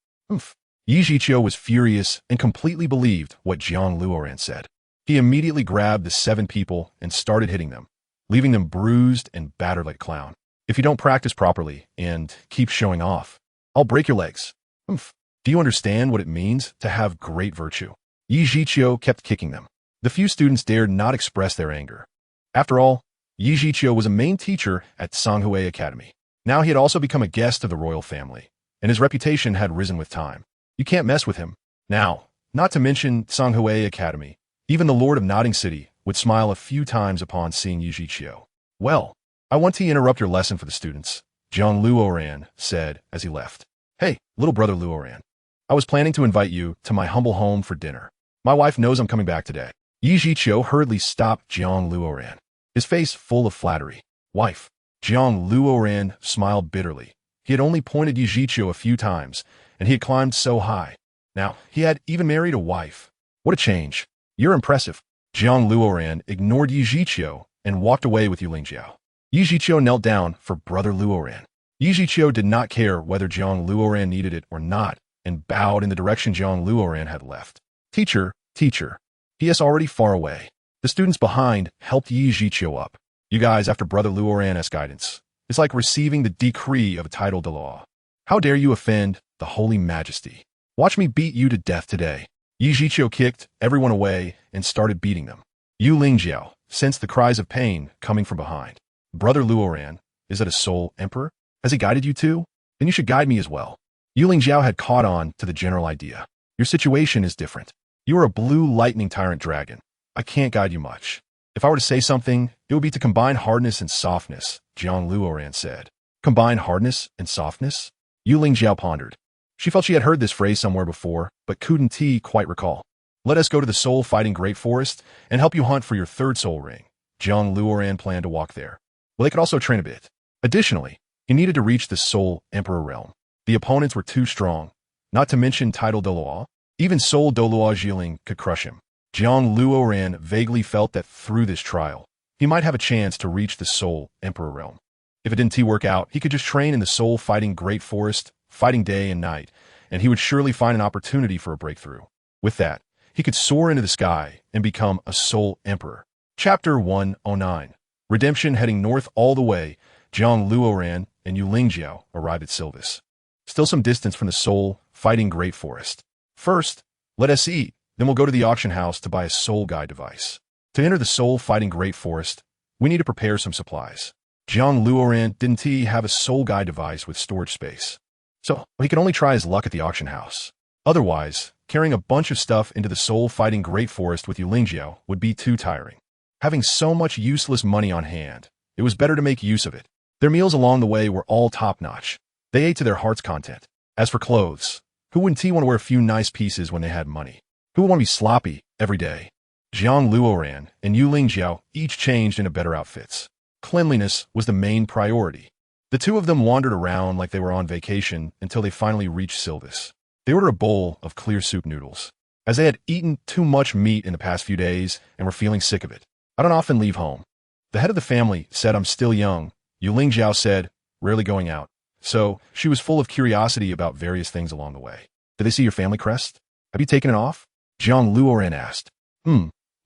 Yi Zhiqiu was furious and completely believed what Jiang Luoran said. He immediately grabbed the 7 people and started hitting them, leaving them bruised and battered like a clown. If you don't practice properly and keep showing off, I'll break your legs. Do you understand what it means to have great virtue? Yi Zhiqiu kept kicking them. The few students dared not express their anger. After all, Yi Zhiqiu was a main teacher at Songhui Academy. Now he had also become a guest of the royal family, and his reputation had risen with time. You can't mess with him. Now, not to mention Songhui Academy, even the Lord of Nodding City would smile a few times upon seeing Yi Zhiqiu. Well, I want to interrupt your lesson for the students, Jiang Luoran said as he left. Hey, little brother Luoran. I was planning to invite you to my humble home for dinner. My wife knows I'm coming back today. Yi Zhiqiu hurriedly stopped Jiang Luoran, his face full of flattery. Wife. Jiang Luoran smiled bitterly. He had only pointed Yi Zhiqiu a few times, and he had climbed so high. Now, he had even married a wife. What a change. You're impressive. Jiang Luoran ignored Yi Zhiqiu and walked away with Yulingjiao. Yi Zhiqiu knelt down for Brother Luoran. Yi Zhiqiu did not care whether Jiang Luoran needed it or not, and bowed in the direction Jiang Luoran had left. Teacher, teacher. He is already far away. The students behind helped Yi Zhiqiu up. You guys, after Brother Luoran's guidance, it's like receiving the decree of a Title Douluo. How dare you offend the Holy Majesty? Watch me beat you to death today. Yi Zhiqiu kicked everyone away and started beating them. Yulingjiao sensed the cries of pain coming from behind. Brother Luoran, is that a soul emperor? Has he guided you too? Then you should guide me as well. Yulingjiao had caught on to the general idea. Your situation is different. You are a blue lightning tyrant dragon. I can't guide you much. If I were to say something, it would be to combine hardness and softness, Jiang Luoran said. Combine hardness and softness? Yulingjiao pondered. She felt she had heard this phrase somewhere before, but couldn't quite recall. Let us go to the soul-fighting great forest and help you hunt for your 3rd soul ring. Jiang Luoran planned to walk there. Well, they could also train a bit. Additionally, he needed to reach the Soul Emperor realm. The opponents were too strong, not to mention Title Douluo. Even Soul Douluo Jiling could crush him. Jiang Luoran vaguely felt that through this trial, he might have a chance to reach the Soul Emperor realm. If it didn't work out, he could just train in the soul-fighting great forest, fighting day and night, and he would surely find an opportunity for a breakthrough. With that, he could soar into the sky and become a Soul Emperor. Chapter 109. Redemption. Heading north all the way, Jiang Luoran and Yulingjiao arrived at Silvis. Still some distance from the soul-fighting great forest. First, let us eat, then we'll go to the auction house to buy a soul guide device. To enter the soul-fighting great forest, we need to prepare some supplies. Jiang Luoran didn't have a soul guide device with storage space, so he could only try his luck at the auction house. Otherwise, carrying a bunch of stuff into the soul-fighting great forest with Yulingjiao would be too tiring. Having so much useless money on hand, it was better to make use of it. Their meals along the way were all top-notch. They ate to their heart's content. As for clothes, who wouldn't want to wear a few nice pieces when they had money? Who would want to be sloppy every day? Jiang Luoran and Yulingjiao each changed into better outfits. Cleanliness was the main priority. The two of them wandered around like they were on vacation until they finally reached Silvis. They ordered a bowl of clear soup noodles, as they had eaten too much meat in the past few days and were feeling sick of it. I don't often leave home. The head of the family said I'm still young. Yulingjiao said, rarely going out. So, she was full of curiosity about various things along the way. Did they see your family crest? Have you taken it off? Jiang Luoran asked.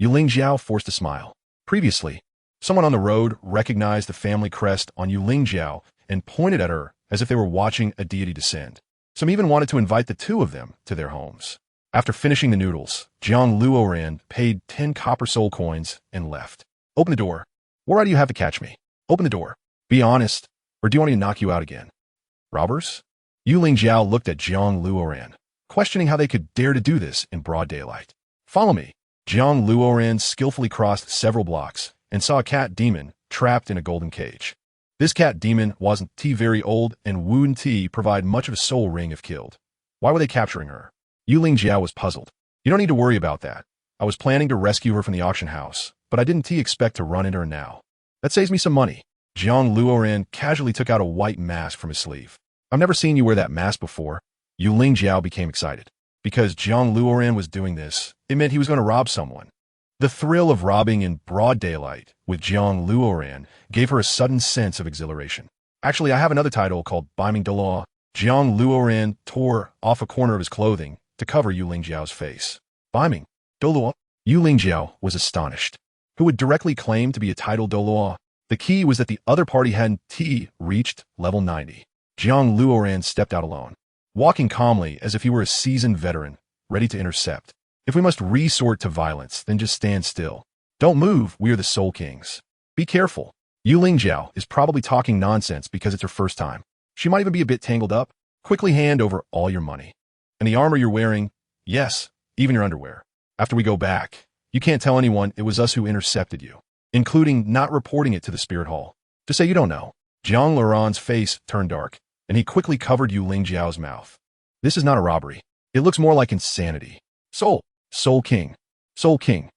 Yulingjiao forced a smile. Previously, someone on the road recognized the family crest on Yulingjiao and pointed at her as if they were watching a deity descend. Some even wanted to invite the two of them to their homes. After finishing the noodles, Jiang Luoran paid 10 copper soul coins and left. Open the door. What right do you have to catch me? Open the door. Be honest, or do you want me to knock you out again? Robbers? Yu Lingjiao looked at Jiang Luoran, questioning how they could dare to do this in broad daylight. Follow me. Jiang Luoran skillfully crossed several blocks and saw a cat demon trapped in a golden cage. This cat demon wasn't very old and wouldn't provide much of a soul ring if killed. Why were they capturing her? Yu Lingjiao was puzzled. You don't need to worry about that. I was planning to rescue her from the auction house, but I didn't expect to run into her now. That saves me some money. Jiang Luoran casually took out a white mask from his sleeve. I've never seen you wear that mask before. Yu Lingjiao became excited. Because Jiang Luoran was doing this, it meant he was going to rob someone. The thrill of robbing in broad daylight with Jiang Luoran gave her a sudden sense of exhilaration. Actually, I have another title called Beiming Douluo. Jiang Luoran tore off a corner of his clothing to cover Yu Lingjiao's face. Beiming Douluo? Yu Lingjiao was astonished. Who would directly claim to be a Title Douluo? The key was that the other party hadn't reached level 90. Jiang Luoran stepped out alone, walking calmly as if he were a seasoned veteran, ready to intercept. If we must resort to violence, then just stand still. Don't move, we are the Soul Kings. Be careful. Yu Lingjiao is probably talking nonsense because it's her first time. She might even be a bit tangled up. Quickly hand over all your money. And the armor you're wearing, yes, even your underwear. After we go back, you can't tell anyone it was us who intercepted you, including not reporting it to the Spirit Hall. Just say you don't know. Jiang Luoran's face turned dark, and he quickly covered Yu Lingjiao's mouth. This is not a robbery. It looks more like insanity. Soul King. Soul King.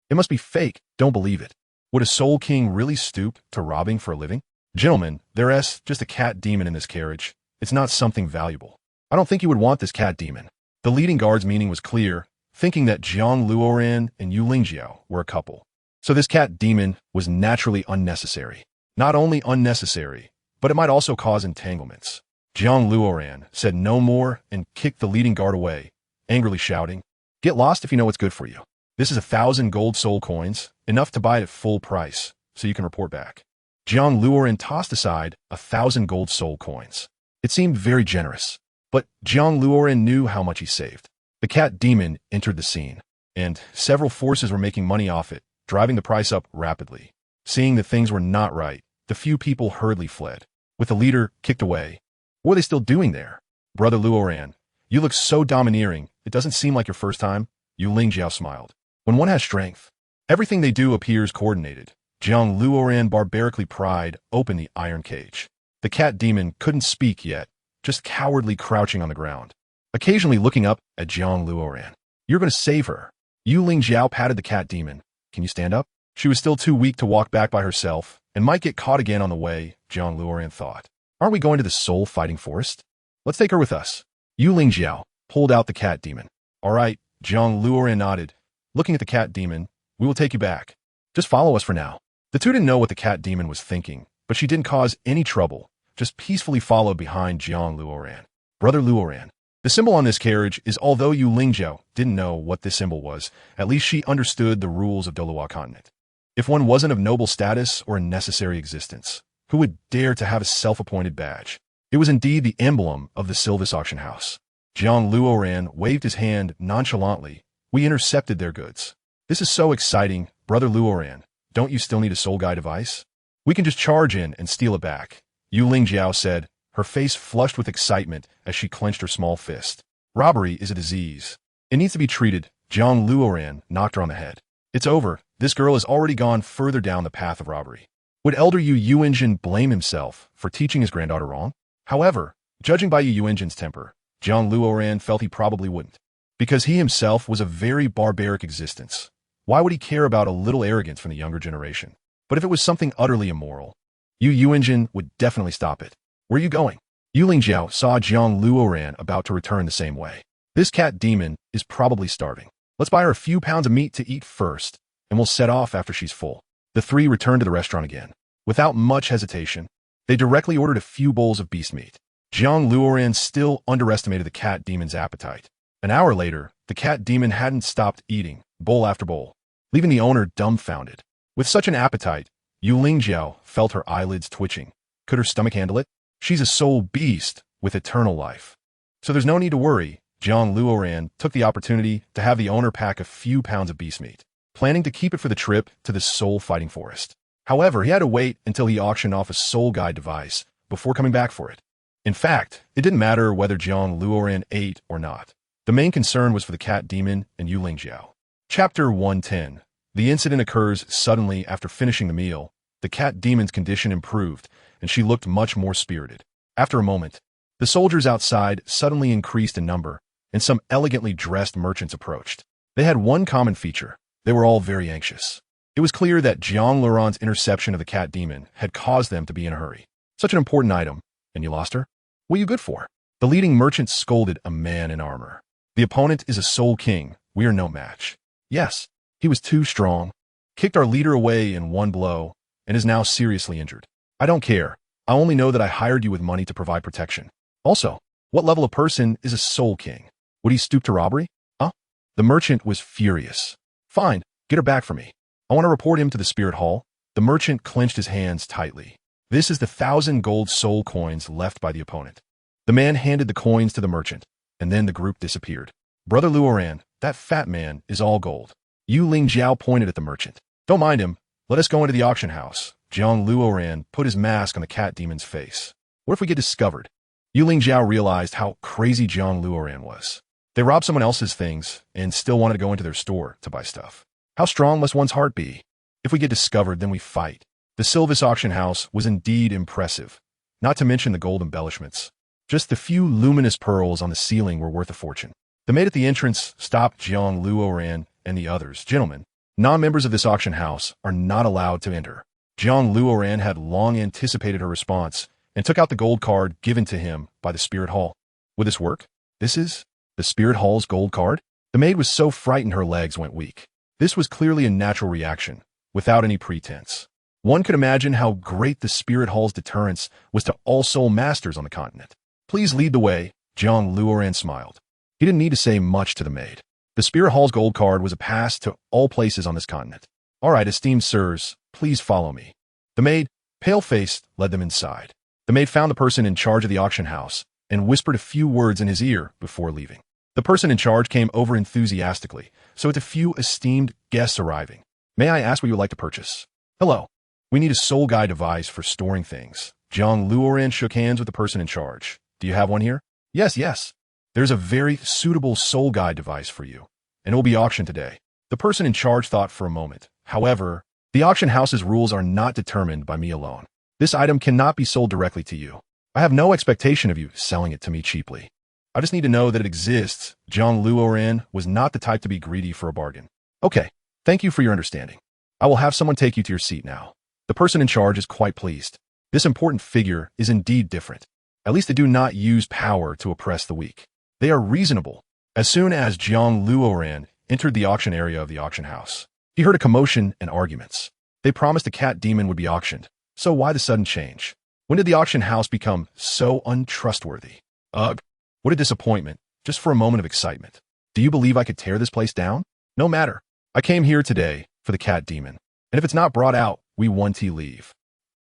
It must be fake. Don't believe it. Would a Soul King really stoop to robbing for a living? Gentlemen, there's just a cat demon in this carriage. It's not something valuable. I don't think you would want this cat demon. The leading guard's meaning was clear, thinking that Jiang Luoran and Yu Lingjiao were a couple. So this cat demon was naturally unnecessary. Not only unnecessary, but it might also cause entanglements. Jiang Luoran said no more and kicked the leading guard away, angrily shouting, "Get lost if you know what's good for you. This is 1,000 gold soul coins, enough to buy it at full price, so you can report back." Jiang Luoran tossed aside 1,000 gold soul coins. It seemed very generous, but Jiang Luoran knew how much he saved. The cat demon entered the scene, and several forces were making money off it, driving the price up rapidly. Seeing that things were not right, the few people hurriedly fled, with the leader kicked away. What were they still doing there? Brother Luoran, you look so domineering, it doesn't seem like your first time. Yu Lingjiao smiled. When one has strength, everything they do appears coordinated. Jiang Luoran barbarically pried open the iron cage. The cat demon couldn't speak yet, just cowardly crouching on the ground, occasionally looking up at Jiang Luoran. You're going to save her. Yu Lingjiao patted the cat demon. Can you stand up? She was still too weak to walk back by herself and might get caught again on the way, Jiang Luoran thought. Aren't we going to the soul fighting forest? Let's take her with us. Yu Lingjiao pulled out the cat demon. All right, Jiang Luoran nodded. Looking at the cat demon, we will take you back. Just follow us for now. The two didn't know what the cat demon was thinking, but she didn't cause any trouble, just peacefully followed behind Jiang Luoran. Brother Luoran. The symbol on this carriage is, although Yu Lingjiao didn't know what this symbol was, at least she understood the rules of Douluo continent. If one wasn't of noble status or a necessary existence, who would dare to have a self-appointed badge? It was indeed the emblem of the Silvis auction house. Jiang Luoran waved his hand nonchalantly. We intercepted their goods. This is so exciting, Brother Luoran. Don't you still need a soul guide device? We can just charge in and steal it back, Yu Lingjiao said, her face flushed with excitement as she clenched her small fist. Robbery is a disease. It needs to be treated. Jiang Luoran knocked her on the head. It's over. This girl has already gone further down the path of robbery. Would Elder Yu Yuanjin blame himself for teaching his granddaughter wrong? However, judging by Yu Yuanjin's temper, Jiang Luoran felt he probably wouldn't, because he himself was a very barbaric existence. Why would he care about a little arrogance from the younger generation? But if it was something utterly immoral, Yu Yuanjin would definitely stop it. Where are you going? Yu Lingjiao saw Jiang Luoran about to return the same way. This cat demon is probably starving. Let's buy her a few pounds of meat to eat first, and we'll set off after she's full. The three returned to the restaurant again. Without much hesitation, they directly ordered a few bowls of beast meat. Jiang Luoran still underestimated the cat demon's appetite. An hour later, the cat demon hadn't stopped eating, bowl after bowl, leaving the owner dumbfounded. With such an appetite, Yu Lingjiao felt her eyelids twitching. Could her stomach handle it? She's a soul beast with eternal life. So there's no need to worry, Jiang Luoran took the opportunity to have the owner pack a few pounds of beast meat, planning to keep it for the trip to the soul-fighting forest. However, he had to wait until he auctioned off a soul guide device before coming back for it. In fact, it didn't matter whether Jiang Luoran ate or not. The main concern was for the cat demon and Yu Lingjiao. Chapter 110. The incident occurs suddenly after finishing the meal. The cat demon's condition improved, and she looked much more spirited. After a moment, the soldiers outside suddenly increased in number, and some elegantly dressed merchants approached. They had one common feature. They were all very anxious. It was clear that Jiang Luoran's interception of the cat demon had caused them to be in a hurry. Such an important item, and you lost her? What are you good for? The leading merchant scolded a man in armor. The opponent is a soul king. We are no match. Yes, he was too strong. Kicked our leader away in one blow, and is now seriously injured. I don't care. I only know that I hired you with money to provide protection. Also, what level of person is a soul king? Would he stoop to robbery? Huh? The merchant was furious. Fine, get her back for me. I want to report him to the spirit hall. The merchant clenched his hands tightly. This is the 1,000 gold soul coins left by the opponent. The man handed the coins to the merchant, and then the group disappeared. Brother Luoran, that fat man is all gold. Yu Lingjiao pointed at the merchant. Don't mind him. Let us go into the auction house. Jiang Luoran put his mask on the cat demon's face. What if we get discovered? Yu Lingjiao realized how crazy Jiang Luoran was. They robbed someone else's things and still wanted to go into their store to buy stuff. How strong must one's heart be? If we get discovered, then we fight. The Silvis auction house was indeed impressive, not to mention the gold embellishments. Just the few luminous pearls on the ceiling were worth a fortune. The maid at the entrance stopped Jiang Luoran and the others. Gentlemen, non-members of this auction house are not allowed to enter. Jiang Luoran had long anticipated her response and took out the gold card given to him by the spirit hall. Would this work? This is the spirit hall's gold card? The maid was so frightened her legs went weak. This was clearly a natural reaction, without any pretense. One could imagine how great the spirit hall's deterrence was to all soul masters on the continent. Please lead the way, Jiang Luoran smiled. He didn't need to say much to the maid. The spirit hall's gold card was a pass to all places on this continent. All right, esteemed sirs, please follow me. The maid, pale-faced, led them inside. The maid found the person in charge of the auction house and whispered a few words in his ear before leaving. The person in charge came over enthusiastically, so with a few esteemed guests arriving. May I ask what you would like to purchase? Hello. We need a soul guide device for storing things. Jiang Luoran shook hands with the person in charge. Do you have one here? Yes. There's a very suitable soul guide device for you, and it will be auctioned today. The person in charge thought for a moment. However, the auction house's rules are not determined by me alone. This item cannot be sold directly to you. I have no expectation of you selling it to me cheaply. I just need to know that it exists. Jiang Luoran was not the type to be greedy for a bargain. Okay, thank you for your understanding. I will have someone take you to your seat now. The person in charge is quite pleased. This important figure is indeed different. At least they do not use power to oppress the weak. They are reasonable. As soon as Jiang Luoran entered the auction area of the auction house, he heard a commotion and arguments. They promised the cat demon would be auctioned. So why the sudden change? When did the auction house become so untrustworthy? Ugh, what a disappointment, just for a moment of excitement. Do you believe I could tear this place down? No matter. I came here today for the cat demon, and if it's not brought out, we want to leave.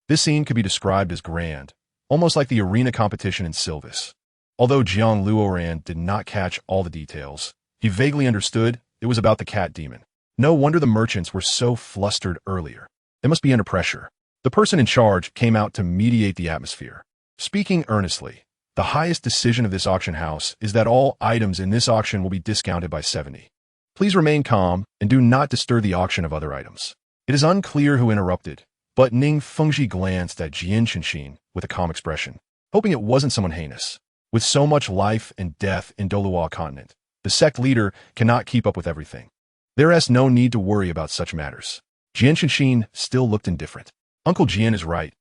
This scene could be described as grand, almost like the arena competition in Silvis. Although Jiang Luoran did not catch all the details, he vaguely understood it was about the cat demon. No wonder the merchants were so flustered earlier. They must be under pressure. The person in charge came out to mediate the atmosphere. Speaking earnestly, the highest decision of this auction house is that all items in this auction will be discounted by 70. Please remain calm and do not disturb the auction of other items. It is unclear who interrupted, but Ning Fengji glanced at Jian Qinshin with a calm expression, hoping it wasn't someone heinous. With so much life and death in Douluo continent, the sect leader cannot keep up with everything. There is no need to worry about such matters. Jian Qinshin still looked indifferent. Uncle Jian is right.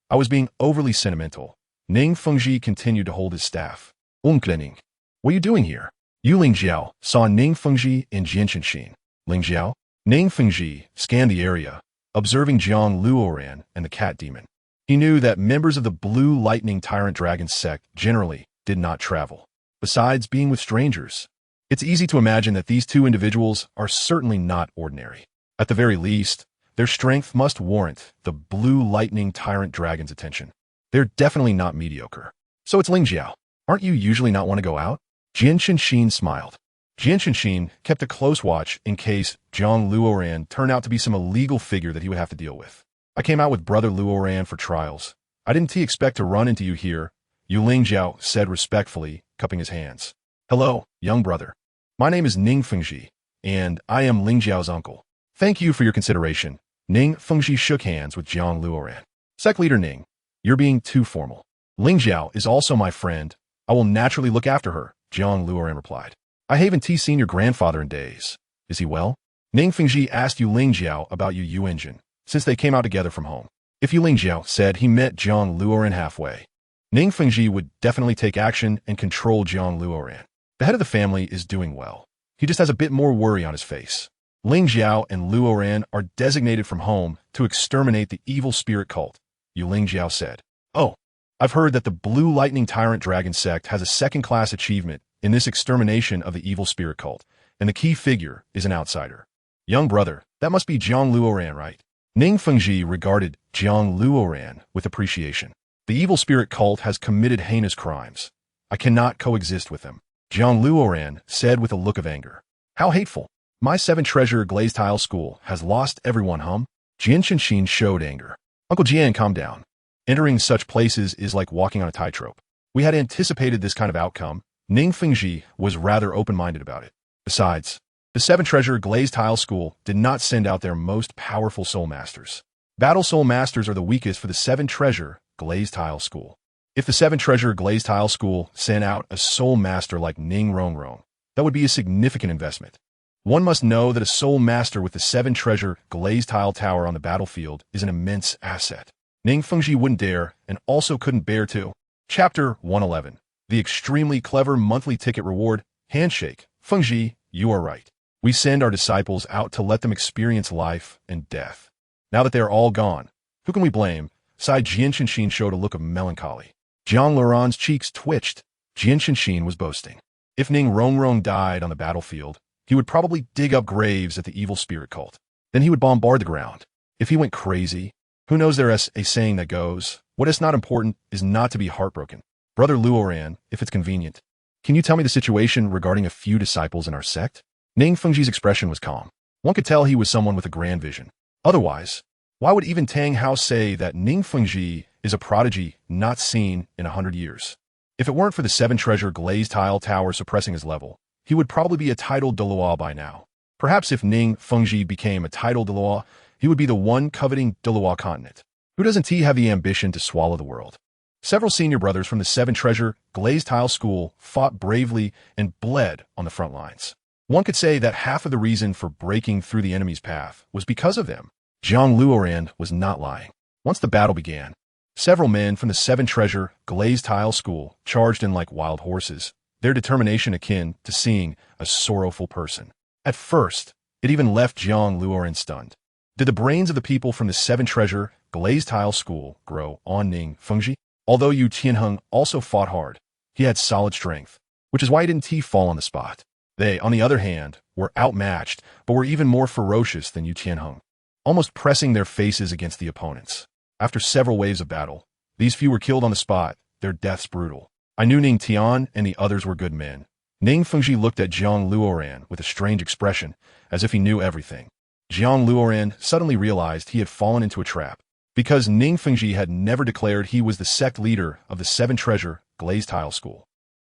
I was being overly sentimental. Ning Fengji continued to hold his staff. Ning, what are you doing here? Yu Lingjiao saw Ning Fengji and Jian Qinshin. Lingjiao? Ning Fengji scanned the area, observing Jiang Luoran and the cat demon. He knew that members of the Blue Lightning Tyrant Dragon sect generally did not travel. Besides being with strangers, it's easy to imagine that these two individuals are certainly not ordinary. At the very least, their strength must warrant the Blue Lightning Tyrant Dragon's attention. They're definitely not mediocre. So it's Lingjiao. Aren't you usually not want to go out? Jian Qinshin smiled. Jian Qinshin kept a close watch in case Jiang Luoran turned out to be some illegal figure that he would have to deal with. I came out with Brother Luoran for trials. I didn't expect to run into you here, Yu Lingjiao said respectfully, cupping his hands. Hello, young brother. My name is Ning Fengji, and I am Lingjiao's uncle. Thank you for your consideration. Ning Fengji shook hands with Jiang Luoran. Sect leader Ning, you're being too formal. Lingjiao is also my friend. I will naturally look after her, Jiang Luoran replied. I haven't seen your grandfather in days. Is he well? Ning Fengji asked Yu Lingjiao about Yu Engine, since they came out together from home. If Yu Lingjiao said he met Jiang Luoran halfway, Ning Fengji would definitely take action and control Jiang Luoran. The head of the family is doing well. He just has a bit more worry on his face. Lingjiao and Luoran are designated from home to exterminate the evil spirit cult, Yu Lingjiao said. Oh, I've heard that the Blue Lightning Tyrant Dragon sect has a second-class achievement in this extermination of the evil spirit cult, and the key figure is an outsider. Young brother, that must be Jiang Luoran, right? Ning Fengji regarded Jiang Luoran with appreciation. The evil spirit cult has committed heinous crimes. I cannot coexist with them, Jiang Luoran said with a look of anger. How hateful. My 7-treasure glazed tile school has lost everyone, Jian Qinshin showed anger. Uncle Jian, calm down. Entering such places is like walking on a tightrope. We had anticipated this kind of outcome. Ning Fengji was rather open-minded about it. Besides, the 7-treasure glazed tile school did not send out their most powerful soul masters. Battle soul masters are the weakest for the 7-treasure glazed tile school. If the 7-treasure glazed tile school sent out a soul master like Ning Rongrong, that would be a significant investment. One must know that a soul master with the 7-treasure glazed tile tower on the battlefield is an immense asset. Ning Fengji wouldn't dare and also couldn't bear to. Chapter 111. The extremely clever monthly ticket reward, handshake. Fengji, you are right. We send our disciples out to let them experience life and death. Now that they are all gone, who can we blame? Sighed Jian Qinshin showed a look of melancholy. Jiang Luoran's cheeks twitched. Jian Qinshin was boasting. If Ning Rongrong died on the battlefield, he would probably dig up graves at the evil spirit cult. Then he would bombard the ground. If he went crazy, who knows, there's a saying that goes, what is not important is not to be heartbroken. Brother Luoran, if it's convenient, can you tell me the situation regarding a few disciples in our sect? Ning Fengji's expression was calm. One could tell he was someone with a grand vision. Otherwise, why would even Tang Hao say that Ning Fengji is a prodigy not seen in 100 years? If it weren't for the 7-treasure glazed tile tower suppressing his level, he would probably be a Title Douluo by now. Perhaps if Ning Fengji became a Title Douluo, he would be the one coveting Douluo continent. Who doesn't have the ambition to swallow the world? Several senior brothers from the 7-treasure glazed tile school fought bravely and bled on the front lines. One could say that half of the reason for breaking through the enemy's path was because of them. Jiang Luoran was not lying. Once the battle began, several men from the 7-treasure glazed tile school charged in like wild horses, their determination akin to seeing a sorrowful person. At first, it even left Jiang Luoran stunned. Did the brains of the people from the 7-treasure glazed tile school grow on Ning Fengji? Although Yu Tianheng also fought hard, he had solid strength, which is why he didn't fall on the spot. They, on the other hand, were outmatched, but were even more ferocious than Yu Tianheng, almost pressing their faces against the opponents. After several waves of battle, these few were killed on the spot, their deaths brutal. I knew Ning Tian and the others were good men. Ning Fengji looked at Jiang Luoran with a strange expression, as if he knew everything. Jiang Luoran suddenly realized he had fallen into a trap, because Ning Fengji had never declared he was the sect leader of the 7-treasure glazed tile school.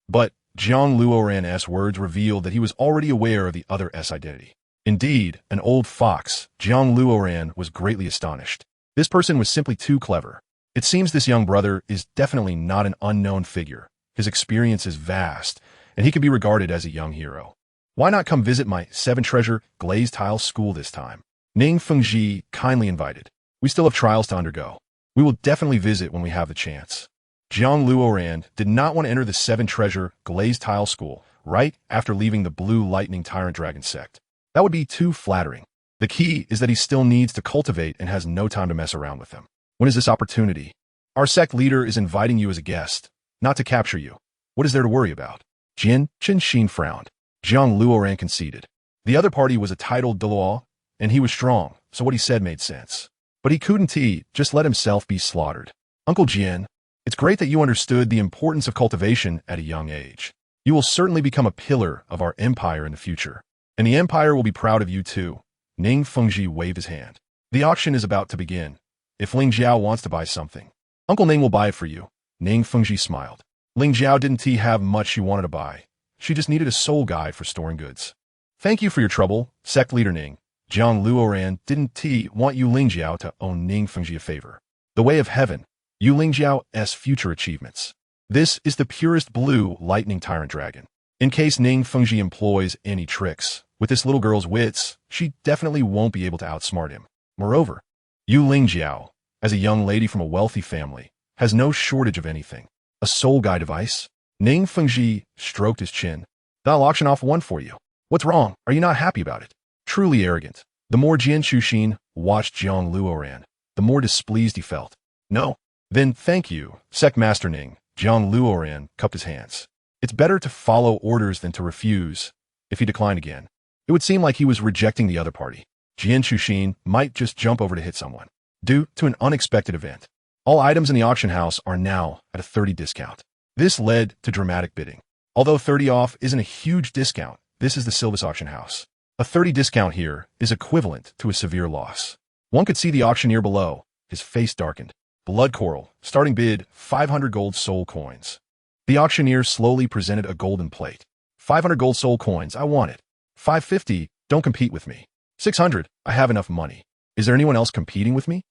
But Jiang Luoran's words revealed that he was already aware of the other S identity. Indeed, an old fox, Jiang Luoran was greatly astonished. This person was simply too clever. It seems this young brother is definitely not an unknown figure. His experience is vast, and he can be regarded as a young hero. Why not come visit my 7-treasure glazed tile school this time? Ning Fengji kindly invited. We still have trials to undergo. We will definitely visit when we have the chance. Jiang Luoran did not want to enter the 7-treasure glazed tile school right after leaving the Blue Lightning Tyrant Dragon sect. That would be too flattering. The key is that he still needs to cultivate and has no time to mess around with them. When is this opportunity? Our sect leader is inviting you as a guest, not to capture you. What is there to worry about? Jian Qinshin frowned. Jiang Luoran conceded. The other party was a Title Douluo, and he was strong, so what he said made sense. But he couldn't just let himself be slaughtered. Uncle Jian, it's great that you understood the importance of cultivation at a young age. You will certainly become a pillar of our empire in the future. And the empire will be proud of you too. Ning Fengji waved his hand. The auction is about to begin. If Ling Jiao wants to buy something, Uncle Ning will buy it for you. Ning Fengji smiled. Ling Jiao didn't have much she wanted to buy. She just needed a soul guide for storing goods. Thank you for your trouble, sect leader Ning. Jiang Luoran didn't want you Ling Jiao to own Ning Fengji a favor. The way of heaven. You Ling Jiao's future achievements. This is the purest blue lightning tyrant dragon. In case Ning Fengji employs any tricks, with this little girl's wits, she definitely won't be able to outsmart him. Moreover, Yu Ling Jiao, as a young lady from a wealthy family, has no shortage of anything. A soul guide device? Ning Fengji stroked his chin. I'll auction off one for you. What's wrong? Are you not happy about it? Truly arrogant. The more Jian Chuxin watched Jiang Luoran, the more displeased he felt. No. Then thank you, Sect Master Ning. Jiang Luoran cupped his hands. It's better to follow orders than to refuse. If he declined again, it would seem like he was rejecting the other party. Jian Chuxin might just jump over to hit someone. Due to an unexpected event, all items in the auction house are now at a 30% discount. This led to dramatic bidding. Although 30 off isn't a huge discount, this is the Silvis auction house. A 30% discount here is equivalent to a severe loss. One could see the auctioneer below. His face darkened. Blood coral, starting bid, 500 gold soul coins. The auctioneer slowly presented a golden plate. 500 gold soul coins, I want it. 550, don't compete with me. 600, I have enough money. Is there anyone else competing with me?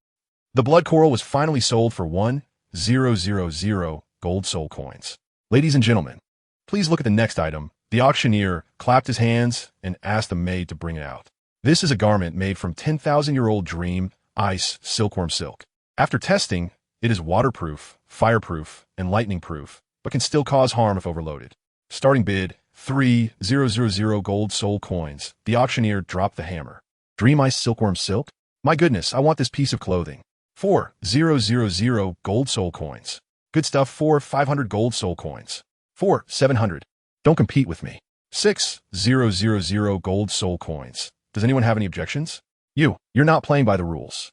The blood coral was finally sold for 1,000 gold soul coins. Ladies and gentlemen, please look at the next item. The auctioneer clapped his hands and asked the maid to bring it out. This is a garment made from 10,000-year-old dream, ice, silkworm silk. After testing, it is waterproof, fireproof, and lightning-proof, but can still cause harm if overloaded. Starting bid, 3,000 gold soul coins. The auctioneer dropped the hammer. Dream ice silkworm silk? My goodness, I want this piece of clothing. 4,000 gold soul coins. Good stuff. 500 gold soul coins. 700. Don't compete with me. 6,000 gold soul coins. Does anyone have any objections? You're not playing by the rules.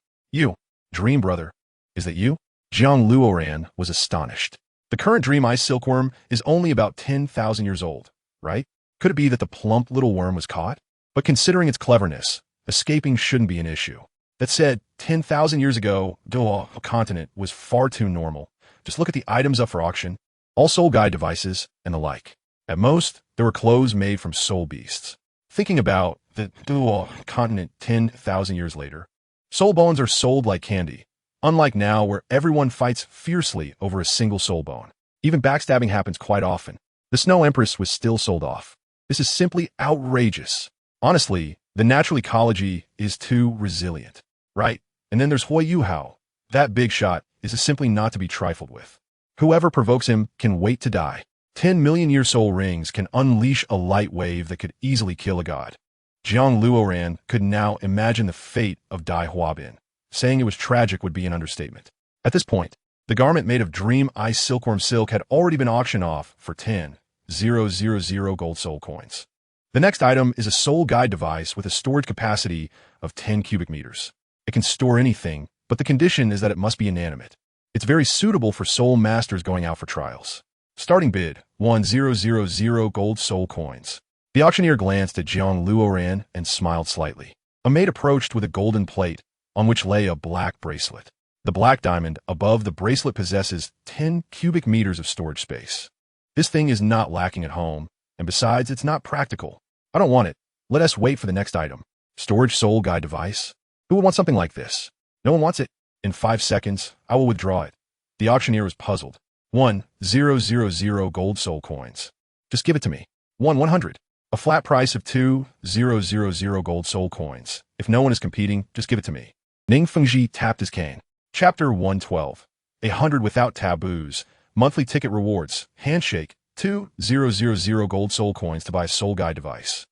Dream brother. Is that you? Jiang Luoran was astonished. The current dream ice silkworm is only about 10,000 years old, right? Could it be that the plump little worm was caught? But considering its cleverness, escaping shouldn't be an issue. That said, 10,000 years ago, Douluo continent was far too normal. Just look at the items up for auction, all soul guide devices, and the like. At most, there were clothes made from soul beasts. Thinking about the Douluo continent 10,000 years later, soul bones are sold like candy, unlike now where everyone fights fiercely over a single soul bone. Even backstabbing happens quite often. The Snow Empress was still sold off. This is simply outrageous. Honestly, the natural ecology is too resilient. Right? And then there's Hui Yuhao. That big shot is simply not to be trifled with. Whoever provokes him can wait to die. 10 million-year soul rings can unleash a light wave that could easily kill a god. Jiang Luoran could now imagine the fate of Dai Huabin. Saying it was tragic would be an understatement. At this point, the garment made of dream ice silkworm silk had already been auctioned off for 10,000 gold soul coins. The next item is a soul guide device with a storage capacity of 10 cubic meters. It can store anything, but the condition is that it must be inanimate. It's very suitable for soul masters going out for trials. Starting bid, 1,000 gold soul coins. The auctioneer glanced at Jiang Luoran and smiled slightly. A maid approached with a golden plate, on which lay a black bracelet. The black diamond above the bracelet possesses 10 cubic meters of storage space. This thing is not lacking at home, and besides, it's not practical. I don't want it. Let us wait for the next item. Storage soul guide device? Who would want something like this? No one wants it. In 5 seconds, I will withdraw it. The auctioneer was puzzled. 1,000 gold soul coins. Just give it to me. 100. A flat price of 2,000 gold soul coins. If no one is competing, just give it to me. Ning Fengji tapped his cane. Chapter 112. 100 without taboos. Monthly ticket rewards. Handshake. 2,000 gold soul coins to buy a soul guide device.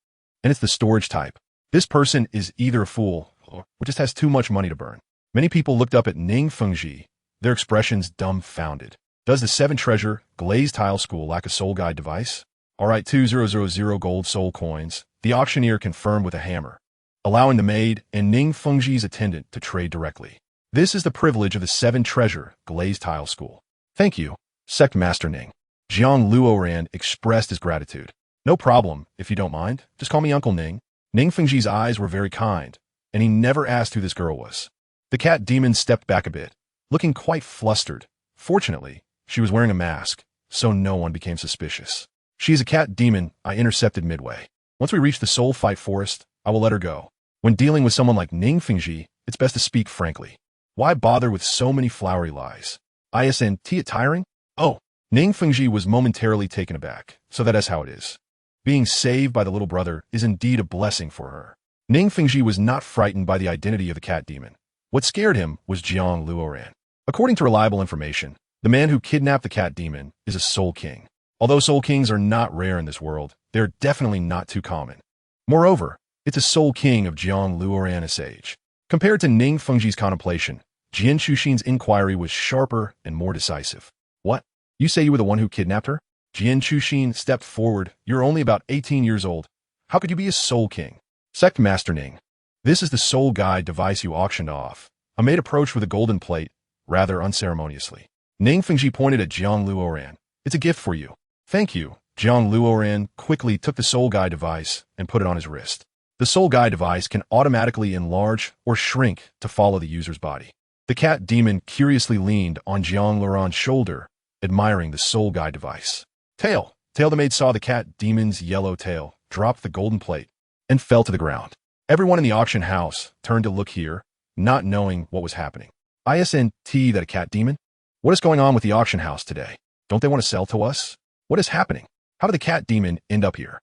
And it's the storage type. This person is either a fool or just has too much money to burn. Many people looked up at Ning Fengji, their expressions dumbfounded. Does the 7 treasure glazed tile school lack a soul guide device? All right, 2,000 gold soul coins. The auctioneer confirmed with a hammer, allowing the maid and Ning Fengji's attendant to trade directly. This is the privilege of the 7 treasure glazed tile school. Thank you, Sect Master Ning. Jiang Luoran expressed his gratitude. No problem, if you don't mind. Just call me Uncle Ning. Ning Fengji's eyes were very kind, and he never asked who this girl was. The cat demon stepped back a bit, looking quite flustered. Fortunately, she was wearing a mask, so no one became suspicious. She is a cat demon I intercepted midway. Once we reach the Soul Fight Forest, I will let her go. When dealing with someone like Ning Fengji, it's best to speak frankly. Why bother with so many flowery lies? Isn't it tiring? Oh, Ning Fengji was momentarily taken aback, so that is how it is. Being saved by the little brother is indeed a blessing for her. Ning Fengji was not frightened by the identity of the cat demon. What scared him was Jiang Luoran. According to reliable information, the man who kidnapped the cat demon is a soul king. Although soul kings are not rare in this world, they are definitely not too common. Moreover, it's a soul king of Jiang Luoran's age. Compared to Ning Fengji's contemplation, Jian Xuxin's inquiry was sharper and more decisive. What? You say you were the one who kidnapped her? Jian Xuxin stepped forward. You're only about 18 years old. How could you be a soul king? Sect Master Ning. This is the soul guide device you auctioned off. A maid approached with a golden plate, rather unceremoniously. Ning Fengji pointed at Jiang Luoran. It's a gift for you. Thank you. Jiang Luoran quickly took the soul guide device and put it on his wrist. The soul guide device can automatically enlarge or shrink to follow the user's body. The cat demon curiously leaned on Jiang Luoran's shoulder, admiring the soul guide device. Tail. The maid saw the cat demon's yellow tail, dropped the golden plate, and fell to the ground. Everyone in the auction house turned to look here, not knowing what was happening. Isn't that a cat demon? What is going on with the auction house today? Don't they want to sell to us? What is happening? How did the cat demon end up here?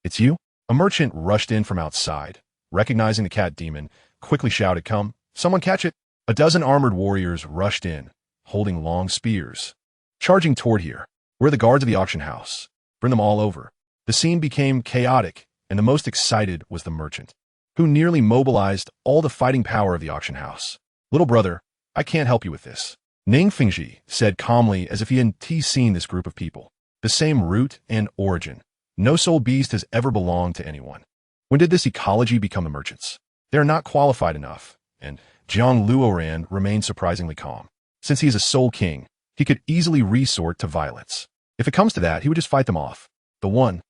It's you? A merchant rushed in from outside. Recognizing the cat demon, quickly shouted, "Come, someone catch it!" A dozen armored warriors rushed in, holding long spears. Charging toward here. We're the guards of the auction house. Bring them all over. The scene became chaotic, and the most excited was the merchant, who nearly mobilized all the fighting power of the auction house. Little brother, I can't help you with this. Ning Fengji said calmly as if he hadn't seen this group of people. The same root and origin. No soul beast has ever belonged to anyone. When did this ecology become the merchants? They are not qualified enough, and Jiang Luoran remained surprisingly calm. Since he is a soul king, he could easily resort to violence. If it comes to that, he would just fight them off. The 1,000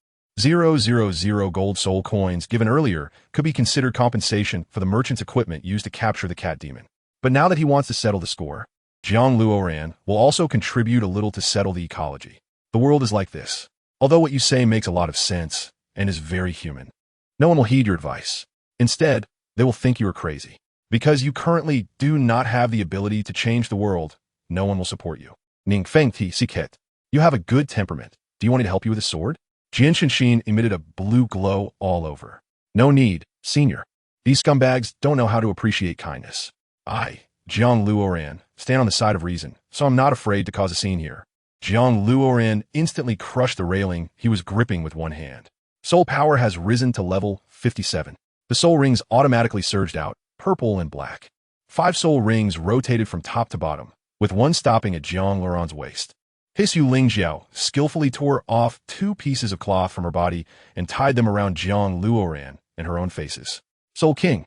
gold soul coins given earlier could be considered compensation for the merchant's equipment used to capture the cat demon. But now that he wants to settle the score, Jiang Luoran will also contribute a little to settle the ecology. The world is like this. Although what you say makes a lot of sense and is very human, no one will heed your advice. Instead, they will think you are crazy. Because you currently do not have the ability to change the world, no one will support you. Ning Fengti Siket. You have a good temperament. Do you want me to help you with a sword? Jian Xuxin emitted a blue glow all over. No need, senior. These scumbags don't know how to appreciate kindness. I, Jiang Luoran, stand on the side of reason, so I'm not afraid to cause a scene here. Jiang Luoran instantly crushed the railing he was gripping with one hand. Soul power has risen to level 57. The soul rings automatically surged out, purple and black. 5 soul rings rotated from top to bottom, with one stopping at Jiang Luoran's waist. Hisu Lingjiao skillfully tore off 2 pieces of cloth from her body and tied them around Jiang Luoran and her own faces. Soul King.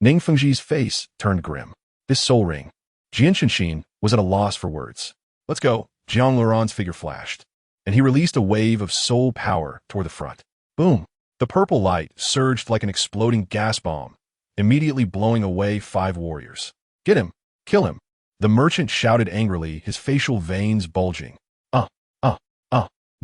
Ning Fengji's face turned grim. This soul ring. Jian Xuxin was at a loss for words. Let's go. Jiang Luoran's figure flashed, and he released a wave of soul power toward the front. Boom! The purple light surged like an exploding gas bomb, immediately blowing away 5 warriors. Get him! Kill him! The merchant shouted angrily, his facial veins bulging.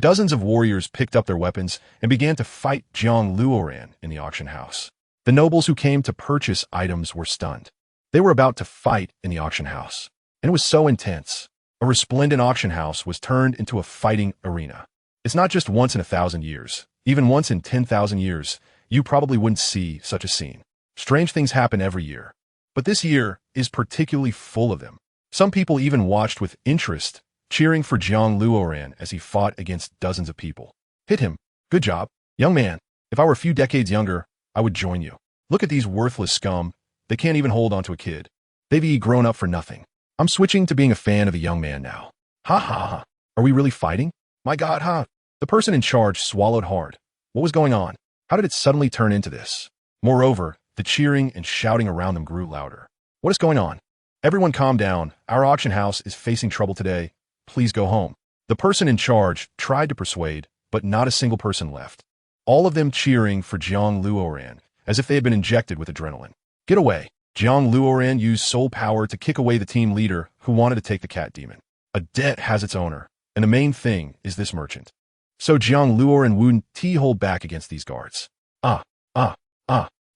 Dozens of warriors picked up their weapons and began to fight Jiang Luoran in the auction house. The nobles who came to purchase items were stunned. They were about to fight in the auction house, and it was so intense. A resplendent auction house was turned into a fighting arena. It's not just once in 1,000 years. Even once in 10,000 years, you probably wouldn't see such a scene. Strange things happen every year, but this year is particularly full of them. Some people even watched with interest, cheering for Jiang Luoran as he fought against dozens of people. Hit him. Good job. Young man, if I were a few decades younger, I would join you. Look at these worthless scum. They can't even hold on to a kid. They've grown up for nothing. I'm switching to being a fan of a young man now. Ha ha ha. Are we really fighting? My God, ha. The person in charge swallowed hard. What was going on? How did it suddenly turn into this? Moreover, the cheering and shouting around them grew louder. What is going on? Everyone calm down. Our auction house is facing trouble today. Please go home. The person in charge tried to persuade, but not a single person left. All of them cheering for Jiang Luoran, as if they had been injected with adrenaline. Get away! Jiang Luoran used soul power to kick away the team leader who wanted to take the cat demon. A debt has its owner, and the main thing is this merchant. So Jiang Luoran wouldn't hold back against these guards. I'm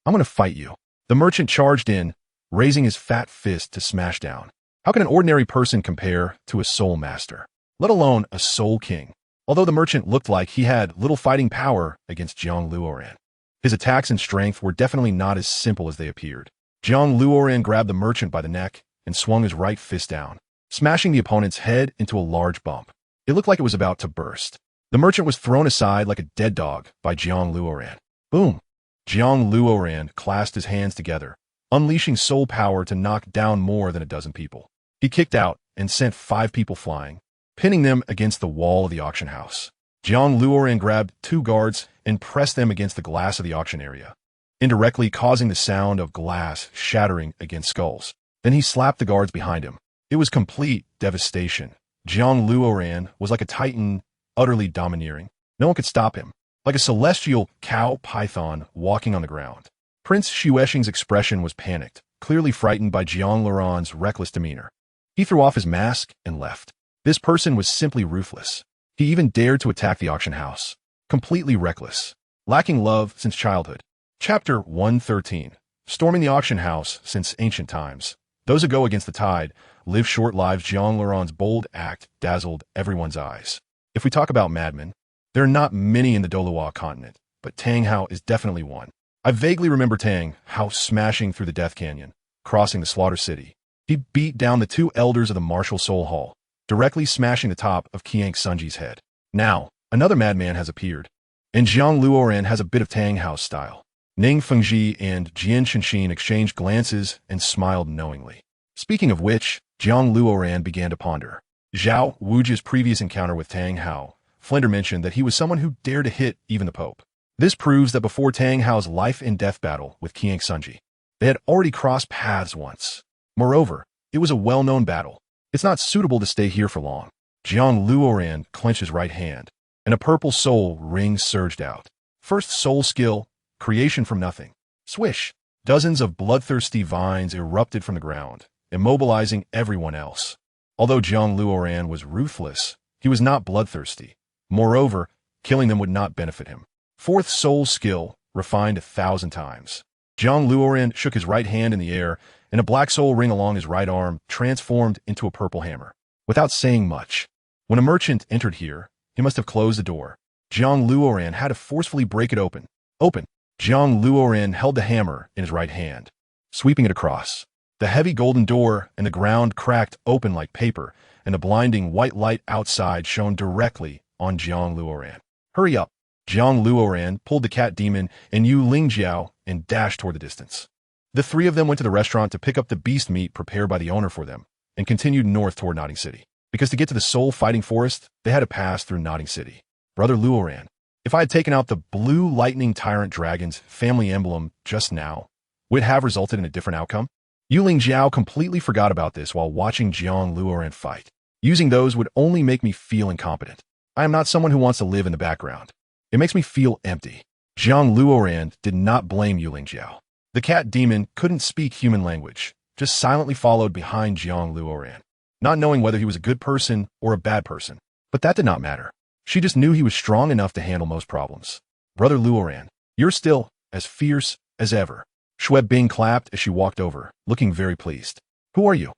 gonna fight you. The merchant charged in, raising his fat fist to smash down. How can an ordinary person compare to a soul master, let alone a soul king? Although the merchant looked like he had little fighting power against Jiang Luoran, his attacks and strength were definitely not as simple as they appeared. Jiang Luoran grabbed the merchant by the neck and swung his right fist down, smashing the opponent's head into a large bump. It looked like it was about to burst. The merchant was thrown aside like a dead dog by Jiang Luoran. Boom! Jiang Luoran clasped his hands together, unleashing soul power to knock down more than a dozen people. He kicked out and sent 5 people flying, pinning them against the wall of the auction house. Jiang Luoran grabbed 2 guards and pressed them against the glass of the auction area, indirectly causing the sound of glass shattering against skulls. Then he slapped the guards behind him. It was complete devastation. Jiang Luoran was like a titan, utterly domineering. No one could stop him, like a celestial cow python walking on the ground. Prince Xuexing's expression was panicked, clearly frightened by Jiang Luoran's reckless demeanor. He threw off his mask and left. This person was simply ruthless. He even dared to attack the auction house. Completely reckless. Lacking love since childhood. Chapter 113. Storming the auction house since ancient times. Those who go against the tide live short lives. Jiang Luoran's bold act dazzled everyone's eyes. If we talk about madmen, there are not many in the Douluo continent, but Tang Hao is definitely one. I vaguely remember Tang Hao smashing through the Death Canyon, crossing the Slaughter City. He beat down the 2 elders of the Martial Soul Hall, directly smashing the top of Qiang Sunji's head. Now, another madman has appeared, and Jiang Luoran has a bit of Tang Hao's style. Ning Fengji and Jian Shenxin exchanged glances and smiled knowingly. Speaking of which, Jiang Luoran began to ponder. Zhao Wuji's previous encounter with Tang Hao, Flinder mentioned that he was someone who dared to hit even the Pope. This proves that before Tang Hao's life and death battle with Qiang Sunji, they had already crossed paths once. Moreover, it was a well-known battle. It's not suitable to stay here for long. Jiang Luoran clenched his right hand, and a purple soul ring surged out. First soul skill, creation from nothing. Swish! Dozens of bloodthirsty vines erupted from the ground, immobilizing everyone else. Although Jiang Luoran was ruthless, he was not bloodthirsty. Moreover, killing them would not benefit him. Fourth soul skill, refined 1,000 times. Jiang Luoran shook his right hand in the air, and a black soul ring along his right arm transformed into a purple hammer. Without saying much, when a merchant entered here, he must have closed the door. Jiang Luoran had to forcefully break it open. Open! Jiang Luoran held the hammer in his right hand, sweeping it across. The heavy golden door and the ground cracked open like paper, and the blinding white light outside shone directly on Jiang Luoran. Hurry up! Jiang Luoran pulled the cat demon and Yu Lingjiao and dashed toward the distance. The 3 of them went to the restaurant to pick up the beast meat prepared by the owner for them, and continued north toward Notting City. Because to get to the Soul Fighting Forest, they had to pass through Notting City. Brother Luoran, if I had taken out the blue lightning tyrant dragon's family emblem just now, would it have resulted in a different outcome? Yu Lingjiao completely forgot about this while watching Jiang Luoran fight. Using those would only make me feel incompetent. I am not someone who wants to live in the background. It makes me feel empty. Jiang Luoran did not blame Yu Lingjiao. The cat demon couldn't speak human language, just silently followed behind Jiang Luoran, not knowing whether he was a good person or a bad person. But that did not matter. She just knew he was strong enough to handle most problems. Brother Luoran, you're still as fierce as ever. Shui Bing clapped as she walked over, looking very pleased. Who are you?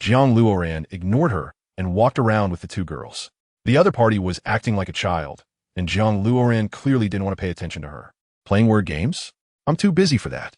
Jiang Luoran ignored her and walked around with the 2 girls. The other party was acting like a child, and Jiang Luoran clearly didn't want to pay attention to her. Playing word games? I'm too busy for that.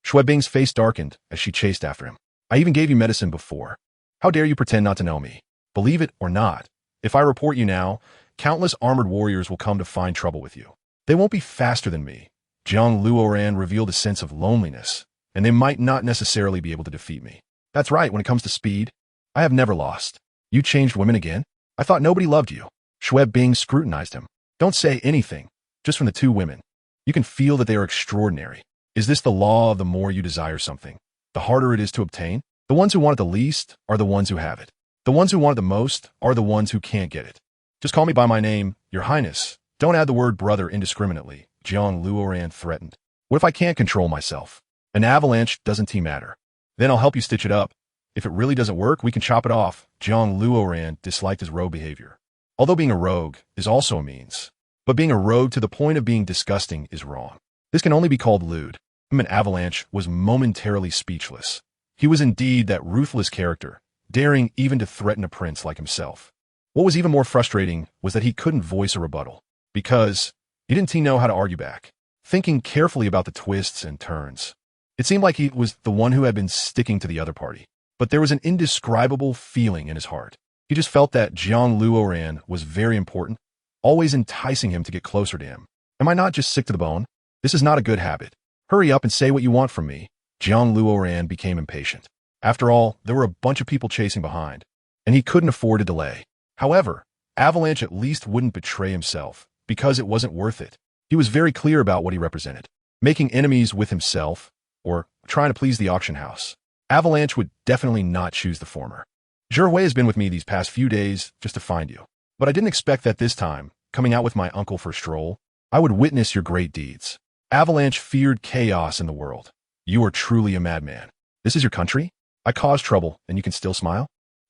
Shui Bing's face darkened as she chased after him. I even gave you medicine before. How dare you pretend not to know me? Believe it or not, if I report you now, countless armored warriors will come to find trouble with you. They won't be faster than me. Jiang Luoran revealed a sense of loneliness, and they might not necessarily be able to defeat me. That's right, when it comes to speed, I have never lost. You changed women again? I thought nobody loved you. Shui Bing scrutinized him. Don't say anything, just from the 2 women. You can feel that they are extraordinary. Is this the law of the more you desire something, the harder it is to obtain? The ones who want it the least are the ones who have it. The ones who want it the most are the ones who can't get it. Just call me by my name, Your Highness. Don't add the word brother indiscriminately, Jiang Luoran threatened. What if I can't control myself? An avalanche doesn't matter. Then I'll help you stitch it up. If it really doesn't work, we can chop it off. Jiang Luoran disliked his rogue behavior. Although being a rogue is also a means. But being a rogue to the point of being disgusting is wrong. This can only be called lewd. An avalanche was momentarily speechless. He was indeed that ruthless character, daring even to threaten a prince like himself. What was even more frustrating was that he couldn't voice a rebuttal, because he didn't know how to argue back, thinking carefully about the twists and turns. It seemed like he was the one who had been sticking to the other party, but there was an indescribable feeling in his heart. He just felt that Jiang Luoran was very important, always enticing him to get closer to him. Am I not just sick to the bone? This is not a good habit. Hurry up and say what you want from me. Jiang Luoran became impatient. After all, there were a bunch of people chasing behind, and he couldn't afford a delay. However, Avalanche at least wouldn't betray himself, because it wasn't worth it. He was very clear about what he represented. Making enemies with himself, or trying to please the auction house. Avalanche would definitely not choose the former. Zhihui has been with me these past few days just to find you. But I didn't expect that this time, coming out with my uncle for a stroll, I would witness your great deeds. Avalanche feared chaos in the world. You are truly a madman. This is your country? I caused trouble, and you can still smile?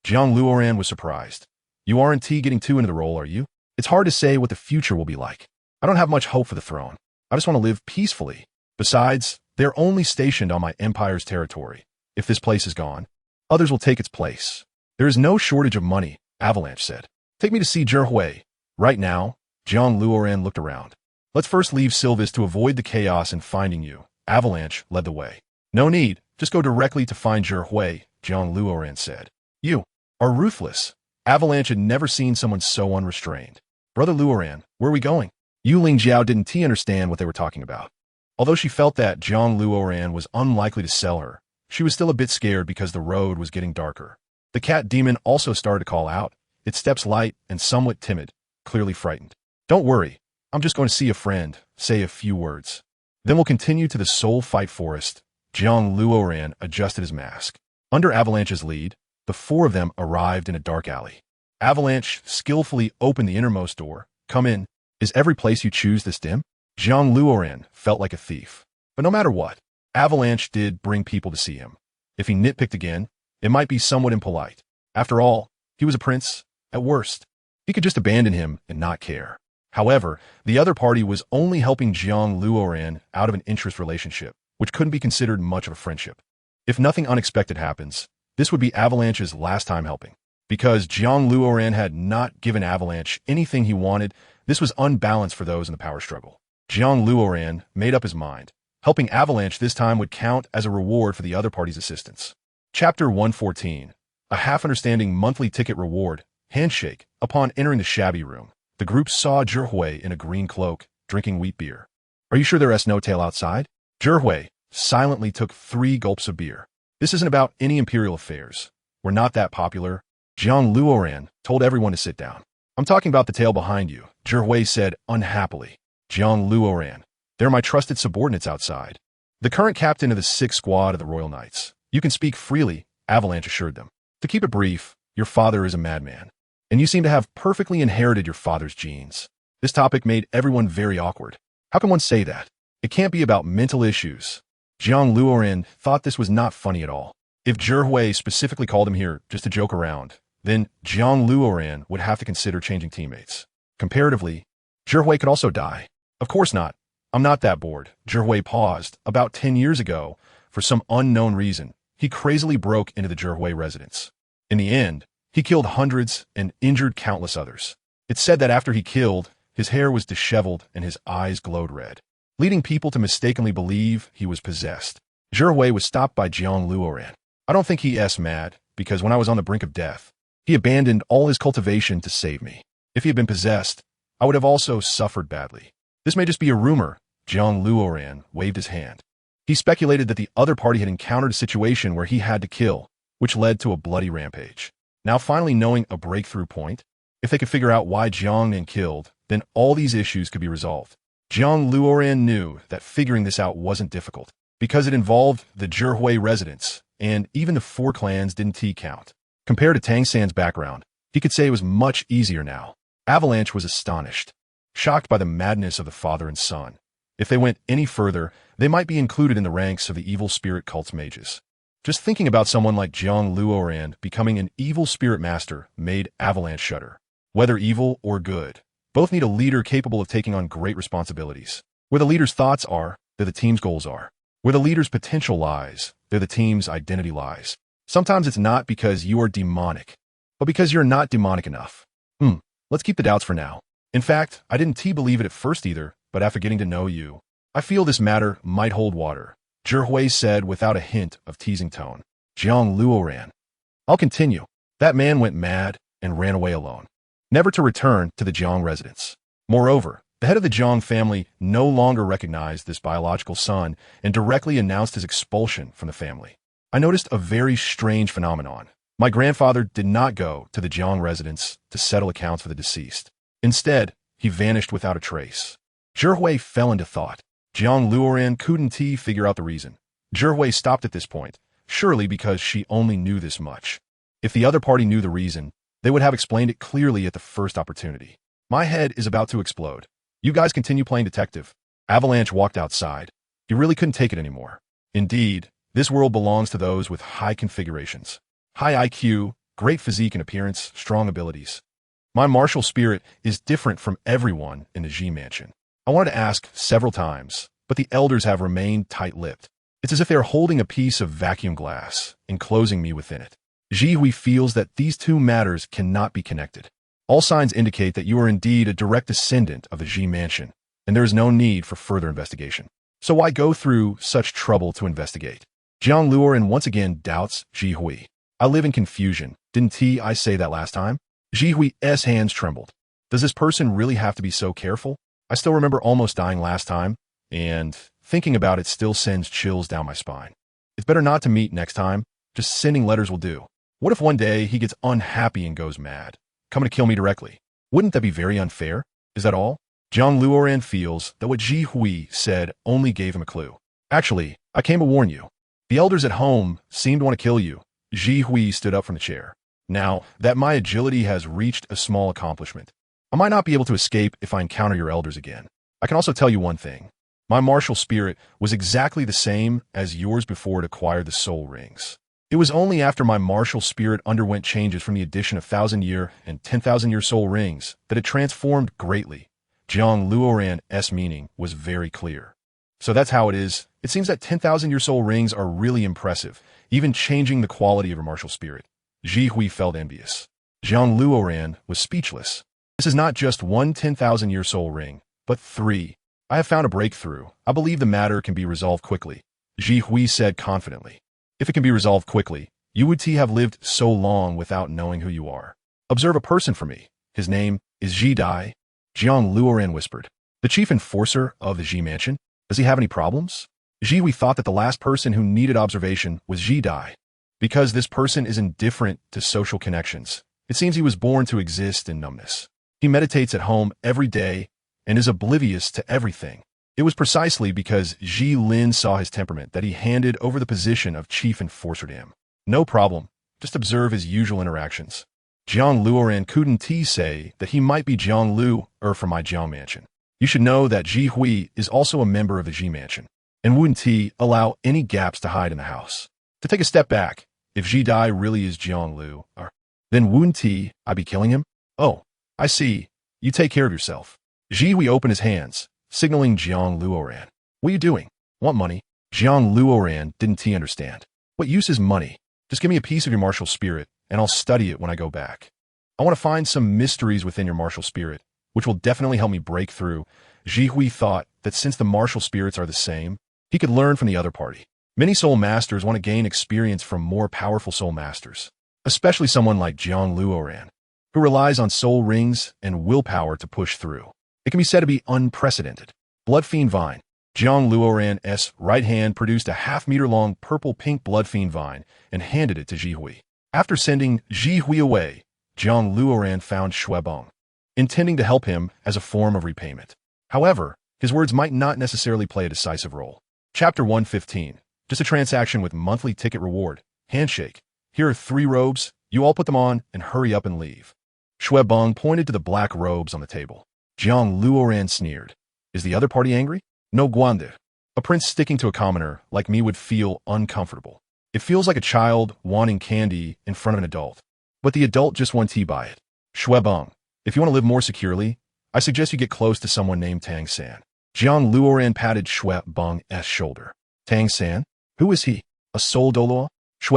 Jiang Luoran was surprised. You aren't getting too into the role, are you? It's hard to say what the future will be like. I don't have much hope for the throne. I just want to live peacefully. Besides, they're only stationed on my empire's territory. If this place is gone, others will take its place. There is no shortage of money, Avalanche said. Take me to see Zhihui. Right now, Jiang Luoran looked around. Let's first leave Silvis to avoid the chaos in finding you. Avalanche led the way. No need, just go directly to find Zhihui, Jiang Luoran said. You are ruthless. Avalanche had never seen someone so unrestrained. Brother Luoran, where are we going? Yu Lingjiao didn't understand what they were talking about. Although she felt that Jiang Luoran was unlikely to sell her, she was still a bit scared because the road was getting darker. The cat demon also started to call out, its steps light and somewhat timid, clearly frightened. Don't worry, I'm just going to see a friend, say a few words. Then we'll continue to the Soul Fight Forest. Jiang Luoran adjusted his mask. Under Avalanche's lead, the four of them arrived in a dark alley. Avalanche skillfully opened the innermost door. Come in. Is every place you choose this dim? Jiang Luoran felt like a thief. But no matter what, Avalanche did bring people to see him. If he nitpicked again, it might be somewhat impolite. After all, he was a prince, at worst. He could just abandon him and not care. However, the other party was only helping Jiang Luoran out of an interest relationship, which couldn't be considered much of a friendship. If nothing unexpected happens, this would be Avalanche's last time helping. Because Jiang Luoran had not given Avalanche anything he wanted, this was unbalanced for those in the power struggle. Jiang Luoran made up his mind. Helping Avalanche this time would count as a reward for the other party's assistance. Chapter 114. A half-understanding monthly ticket reward. Handshake. Upon entering the shabby room, the group saw Zhihui in a green cloak, drinking wheat beer. Are you sure there's no tail outside? Zhihui silently took 3 gulps of beer. This isn't about any imperial affairs. We're not that popular. Jiang Luoran told everyone to sit down. I'm talking about the tail behind you, Zhihui said unhappily. Jiang Luoran. They're my trusted subordinates outside. The current captain of the 6th Squad of the Royal Knights. You can speak freely, Avalanche assured them. To keep it brief, your father is a madman. And you seem to have perfectly inherited your father's genes. This topic made everyone very awkward. How can one say that? It can't be about mental issues. Jiang Luoran thought this was not funny at all. If Zhihui specifically called him here just to joke around, then Jiang Luoran would have to consider changing teammates. Comparatively, Zhihui could also die. Of course not. I'm not that bored. Zhihui paused. About 10 years ago, for some unknown reason, he crazily broke into the Zhihui residence. In the end, he killed hundreds and injured countless others. It's said that after he killed, his hair was disheveled and his eyes glowed red, leading people to mistakenly believe he was possessed. Zhihui was stopped by Jiang Luoran. I don't think he's mad, because when I was on the brink of death, he abandoned all his cultivation to save me. If he had been possessed, I would have also suffered badly. This may just be a rumor. Jiang Luoran waved his hand. He speculated that the other party had encountered a situation where he had to kill, which led to a bloody rampage. Now finally knowing a breakthrough point, if they could figure out why Jiang killed, then all these issues could be resolved. Jiang Luoran knew that figuring this out wasn't difficult, because it involved the Zhihui residents, and even the 4 clans didn't count. Compared to Tang San's background, he could say it was much easier now. Avalanche was astonished, shocked by the madness of the father and son. If they went any further, they might be included in the ranks of the evil spirit cult's mages. Just thinking about someone like Jiang Luoran becoming an evil spirit master made Avalanche shudder. Whether evil or good, both need a leader capable of taking on great responsibilities. Where the leader's thoughts are, there the team's goals are. Where the leader's potential lies, there the team's identity lies. Sometimes it's not because you are demonic, but because you're not demonic enough. Let's keep the doubts for now. In fact, I didn't believe it at first either, but after getting to know you, I feel this matter might hold water, Zhihui said without a hint of teasing tone. Jiang Luoran. I'll continue. That man went mad and ran away alone, never to return to the Jiang residence. Moreover, the head of the Jiang family no longer recognized this biological son and directly announced his expulsion from the family. I noticed a very strange phenomenon. My grandfather did not go to the Jiang residence to settle accounts for the deceased. Instead, he vanished without a trace. Zhihui fell into thought. Jiang Luoran couldn't figure out the reason. Zhihui stopped at this point, surely because she only knew this much. If the other party knew the reason, they would have explained it clearly at the first opportunity. My head is about to explode. You guys continue playing detective. Avalanche walked outside. He really couldn't take it anymore. Indeed, this world belongs to those with high configurations. High IQ, great physique and appearance, strong abilities. My martial spirit is different from everyone in the Ji mansion. I wanted to ask several times, but the elders have remained tight-lipped. It's as if they are holding a piece of vacuum glass, enclosing me within it. Zhihui feels that these two matters cannot be connected. All signs indicate that you are indeed a direct descendant of the Ji mansion, and there is no need for further investigation. So why go through such trouble to investigate? Jiang Luoran once again doubts Zhihui. I live in confusion. Didn't I say that last time? Zhihui's hands trembled. Does this person really have to be so careful? I still remember almost dying last time, and thinking about it still sends chills down my spine. It's better not to meet next time. Just sending letters will do. What if one day he gets unhappy and goes mad, coming to kill me directly? Wouldn't that be very unfair? Is that all? Jiang Luoran feels that what Zhihui said only gave him a clue. Actually, I came to warn you. The elders at home seem to want to kill you. Zhihui stood up from the chair. Now that my agility has reached a small accomplishment, I might not be able to escape if I encounter your elders again. I can also tell you one thing. My martial spirit was exactly the same as yours before it acquired the soul rings. It was only after my martial spirit underwent changes from the addition of 1,000-year and 10,000-year soul rings that it transformed greatly. Jiang Luoran's meaning was very clear. So that's how it is. It seems that 10,000-year soul rings are really impressive, even changing the quality of your martial spirit. Zhihui felt envious. Jiang Luoran was speechless. This is not just one 10,000-year soul ring, but 3. I have found a breakthrough. I believe the matter can be resolved quickly. Zhihui said confidently. If it can be resolved quickly, you would have lived so long without knowing who you are. Observe a person for me. His name is Ji Dai. Jiang Luoran whispered. The chief enforcer of the Ji mansion? Does he have any problems? Zhihui thought that the last person who needed observation was Ji Dai. Because this person is indifferent to social connections, it seems he was born to exist in numbness. He meditates at home every day and is oblivious to everything. It was precisely because Ji Lin saw his temperament that he handed over the position of chief enforcer to him. No problem. Just observe his usual interactions. Jiang Luoran couldn't say that he might be Jiang Lu from my Jiang mansion. You should know that Zhihui is also a member of the Ji mansion, and wouldn't allow any gaps to hide in the house. To take a step back, if Ji Dai really is Jiang Lu, then wouldn't I be killing him? Oh, I see. You take care of yourself. Zhihui opened his hands, signaling Jiang Luoran. What are you doing? Want money? Jiang Luoran didn't understand. What use is money? Just give me a piece of your martial spirit, and I'll study it when I go back. I want to find some mysteries within your martial spirit, which will definitely help me break through. Zhihui thought that since the martial spirits are the same, he could learn from the other party. Many soul masters want to gain experience from more powerful soul masters, especially someone like Jiang Luoran, who relies on soul rings and willpower to push through. It can be said to be unprecedented. Blood Fiend Vine. Jiang Luoran's right hand produced a half-meter-long purple-pink Blood Fiend Vine and handed it to Zhihui. After sending Zhihui away, Jiang Luoran found Shuebong, intending to help him as a form of repayment. However, his words might not necessarily play a decisive role. Chapter 115. Just a transaction with monthly ticket reward. Handshake. Here are 3 robes. You all put them on and hurry up and leave. Bong pointed to the black robes on the table. Jiang Luoran sneered. Is the other party angry? No guande. A prince sticking to a commoner like me would feel uncomfortable. It feels like a child wanting candy in front of an adult. But the adult just won tea by it. Bong, if you want to live more securely, I suggest you get close to someone named Tang San. Jiang Luoran patted Bong's shoulder. Tang San? Who is he? A soul Douluo?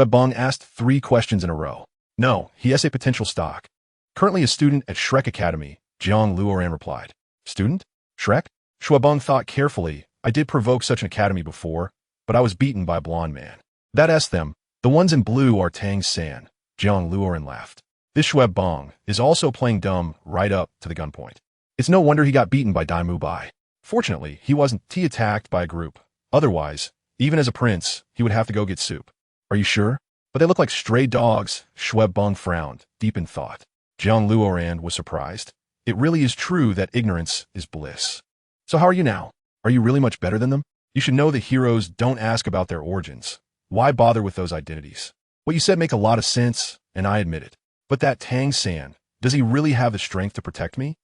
Bong asked 3 questions in a row. No, he has a potential stock. Currently a student at Shrek Academy, Jiang Luoran replied. Student? Shrek? Bong thought carefully. I did provoke such an academy before, but I was beaten by a blonde man. That asked them. The ones in blue are Tang San. Jiang Luoran laughed. This Bong is also playing dumb right up to the gunpoint. It's no wonder he got beaten by Daimu Bai. Fortunately, he wasn't attacked by a group. Otherwise, even as a prince, he would have to go get soup. Are you sure? But they look like stray dogs. Bong frowned, deep in thought. Jiang Luoran was surprised. It really is true that ignorance is bliss. So how are you now? Are you really much better than them? You should know that heroes don't ask about their origins. Why bother with those identities? What you said make a lot of sense, and I admit it. But that Tang San, does he really have the strength to protect me?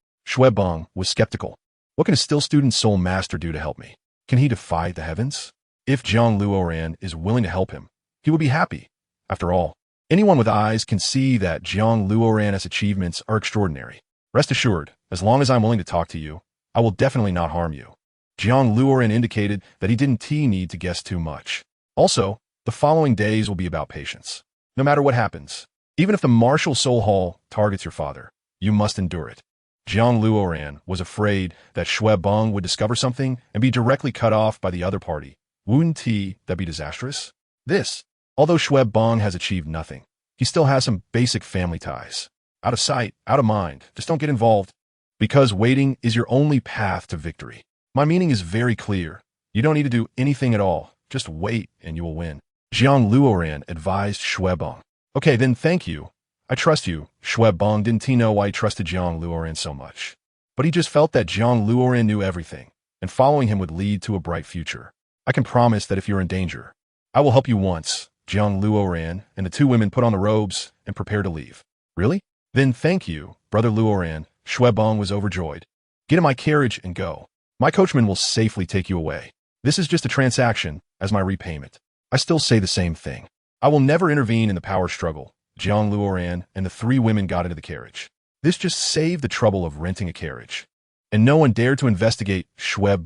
Bong was skeptical. What can a still student soul master do to help me? Can he defy the heavens? If Jiang Luoran is willing to help him, he will be happy. After all, anyone with eyes can see that Jiang Luoran's achievements are extraordinary. Rest assured, as long as I'm willing to talk to you, I will definitely not harm you. Jiang Luoran indicated that he didn't need to guess too much. Also, the following days will be about patience. No matter what happens, even if the martial soul hall targets your father, you must endure it. Jiang Luoran was afraid that Bong would discover something and be directly cut off by the other party. Wouldn't that be disastrous? Although Bong has achieved nothing, he still has some basic family ties. Out of sight, out of mind, just don't get involved. Because waiting is your only path to victory. My meaning is very clear. You don't need to do anything at all. Just wait and you will win. Jiang Luoran advised Bong. Okay, then thank you. I trust you. Bong didn't know why he trusted Jiang Luoran so much. But he just felt that Jiang Luoran knew everything, and following him would lead to a bright future. I can promise that if you're in danger, I will help you once. Jiang Luoran and the 2 women put on the robes and prepared to leave. Really? Then thank you, Brother Luoran. Bong was overjoyed. Get in my carriage and go. My coachman will safely take you away. This is just a transaction, as my repayment. I still say the same thing. I will never intervene in the power struggle. Jiang Luoran and the 3 women got into the carriage. This just saved the trouble of renting a carriage. And no one dared to investigate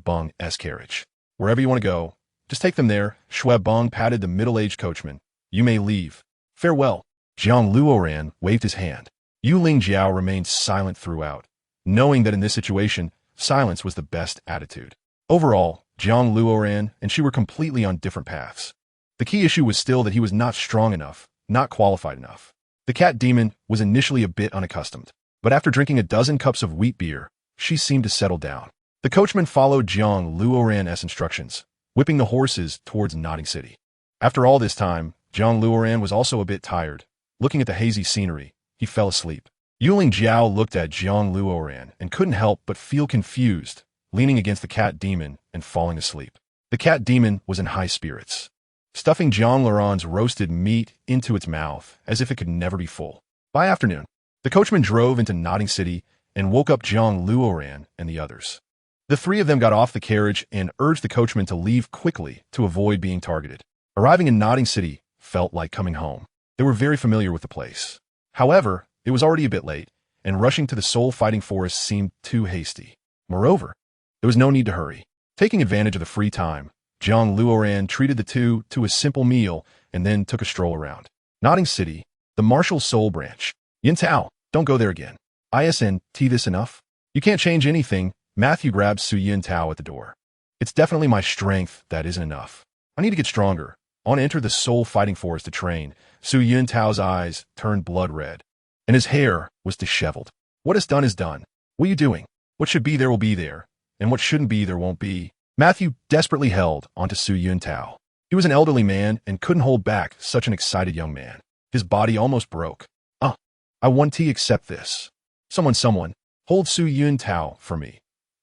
Bong's carriage. Wherever you want to go, just take them there. Bong patted the middle-aged coachman. You may leave. Farewell. Jiang Luoran waved his hand. Yu Ling Jiao remained silent throughout, knowing that in this situation, silence was the best attitude. Overall, Jiang Luoran and she were completely on different paths. The key issue was still that he was not strong enough, not qualified enough. The cat demon was initially a bit unaccustomed, but after drinking a dozen cups of wheat beer, she seemed to settle down. The coachman followed Jiang Luoran's instructions, whipping the horses towards Nodding City. After all this time, Jiang Luoran was also a bit tired. Looking at the hazy scenery, he fell asleep. Yuling Jiao looked at Jiang Luoran and couldn't help but feel confused, leaning against the cat demon and falling asleep. The cat demon was in high spirits, stuffing JiangLuoran's roasted meat into its mouth as if it could never be full. By afternoon, the coachman drove into Nodding City and woke up Jiang Luoran and the others. The 3 of them got off the carriage and urged the coachman to leave quickly to avoid being targeted. Arriving in Nodding City felt like coming home. They were very familiar with the place. However, it was already a bit late, and rushing to the soul-fighting forest seemed too hasty. Moreover, there was no need to hurry. Taking advantage of the free time, Jiang Luoran treated the 2 to a simple meal and then took a stroll around. Nodding City, the martial soul branch. Yin Tao, don't go there again. ISNT this enough? You can't change anything. Matthew grabs Su Yin Tao at the door. It's definitely my strength that isn't enough. I need to get stronger. I want to enter the soul-fighting forest to train. Su Yin Tao's eyes turned blood red, and his hair was disheveled. What is done. What are you doing? What should be there will be there, and what shouldn't be there won't be. Matthew desperately held onto Su Yin Tao. He was an elderly man and couldn't hold back such an excited young man. His body almost broke. I want to accept this. Someone, hold Su Yin Tao for me.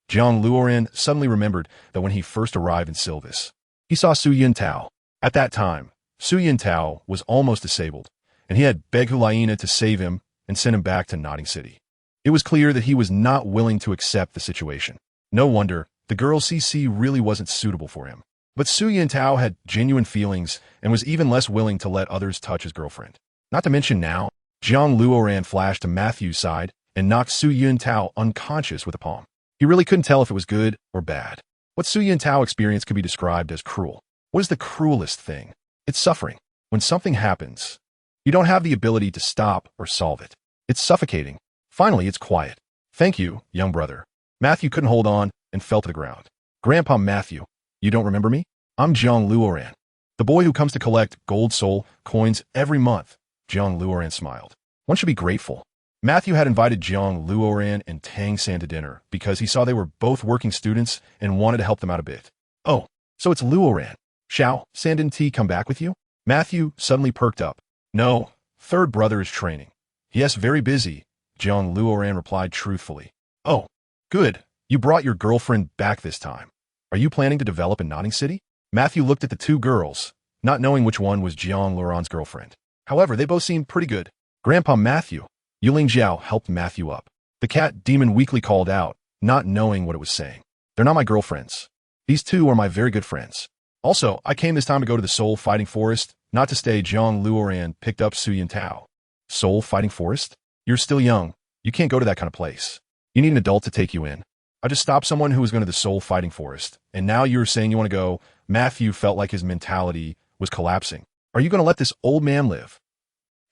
Jiang Luoran suddenly remembered that when he first arrived in Silvis, he saw Su Yin Tao. At that time, Su Yin Tao was almost disabled, and he had begged Hulaina to save him and send him back to Nodding City. It was clear that he was not willing to accept the situation. No wonder, the girl CC really wasn't suitable for him. But Su Yintao had genuine feelings and was even less willing to let others touch his girlfriend. Not to mention now, Jiang Luoran flashed to Matthew's side and knocked Su Yintao unconscious with a palm. He really couldn't tell if it was good or bad. What Su Yintao experienced could be described as cruel. What is the cruelest thing? It's suffering. When something happens, you don't have the ability to stop or solve it. It's suffocating. Finally, it's quiet. Thank you, young brother. Matthew couldn't hold on and fell to the ground. Grandpa Matthew, you don't remember me? I'm Jiang Luoran, the boy who comes to collect gold soul coins every month. Jiang Luoran smiled. One should be grateful. Matthew had invited Jiang Luoran and Tang San to dinner because he saw they were both working students and wanted to help them out a bit. Oh, so it's Luoran. Shall San and T come back with you? Matthew suddenly perked up. No, third brother is training. Yes, very busy, Jiang Luoran replied truthfully. Oh, good. You brought your girlfriend back this time. Are you planning to develop in Notting City? Matthew looked at the two girls, not knowing which one was Jiang Luoran's girlfriend. However, they both seemed pretty good. Grandpa Matthew. Yuling Jiao helped Matthew up. The cat demon weakly called out, not knowing what it was saying. They're not my girlfriends. These two are my very good friends. Also, I came this time to go to the Soul Fighting Forest, not to stay. Jiang Luoran picked up Su Yintao. Soul Fighting Forest? You're still young. You can't go to that kind of place. You need an adult to take you in. I just stopped someone who was going to the Soul Fighting Forest, and now you're saying you want to go. Matthew felt like his mentality was collapsing. Are you going to let this old man live?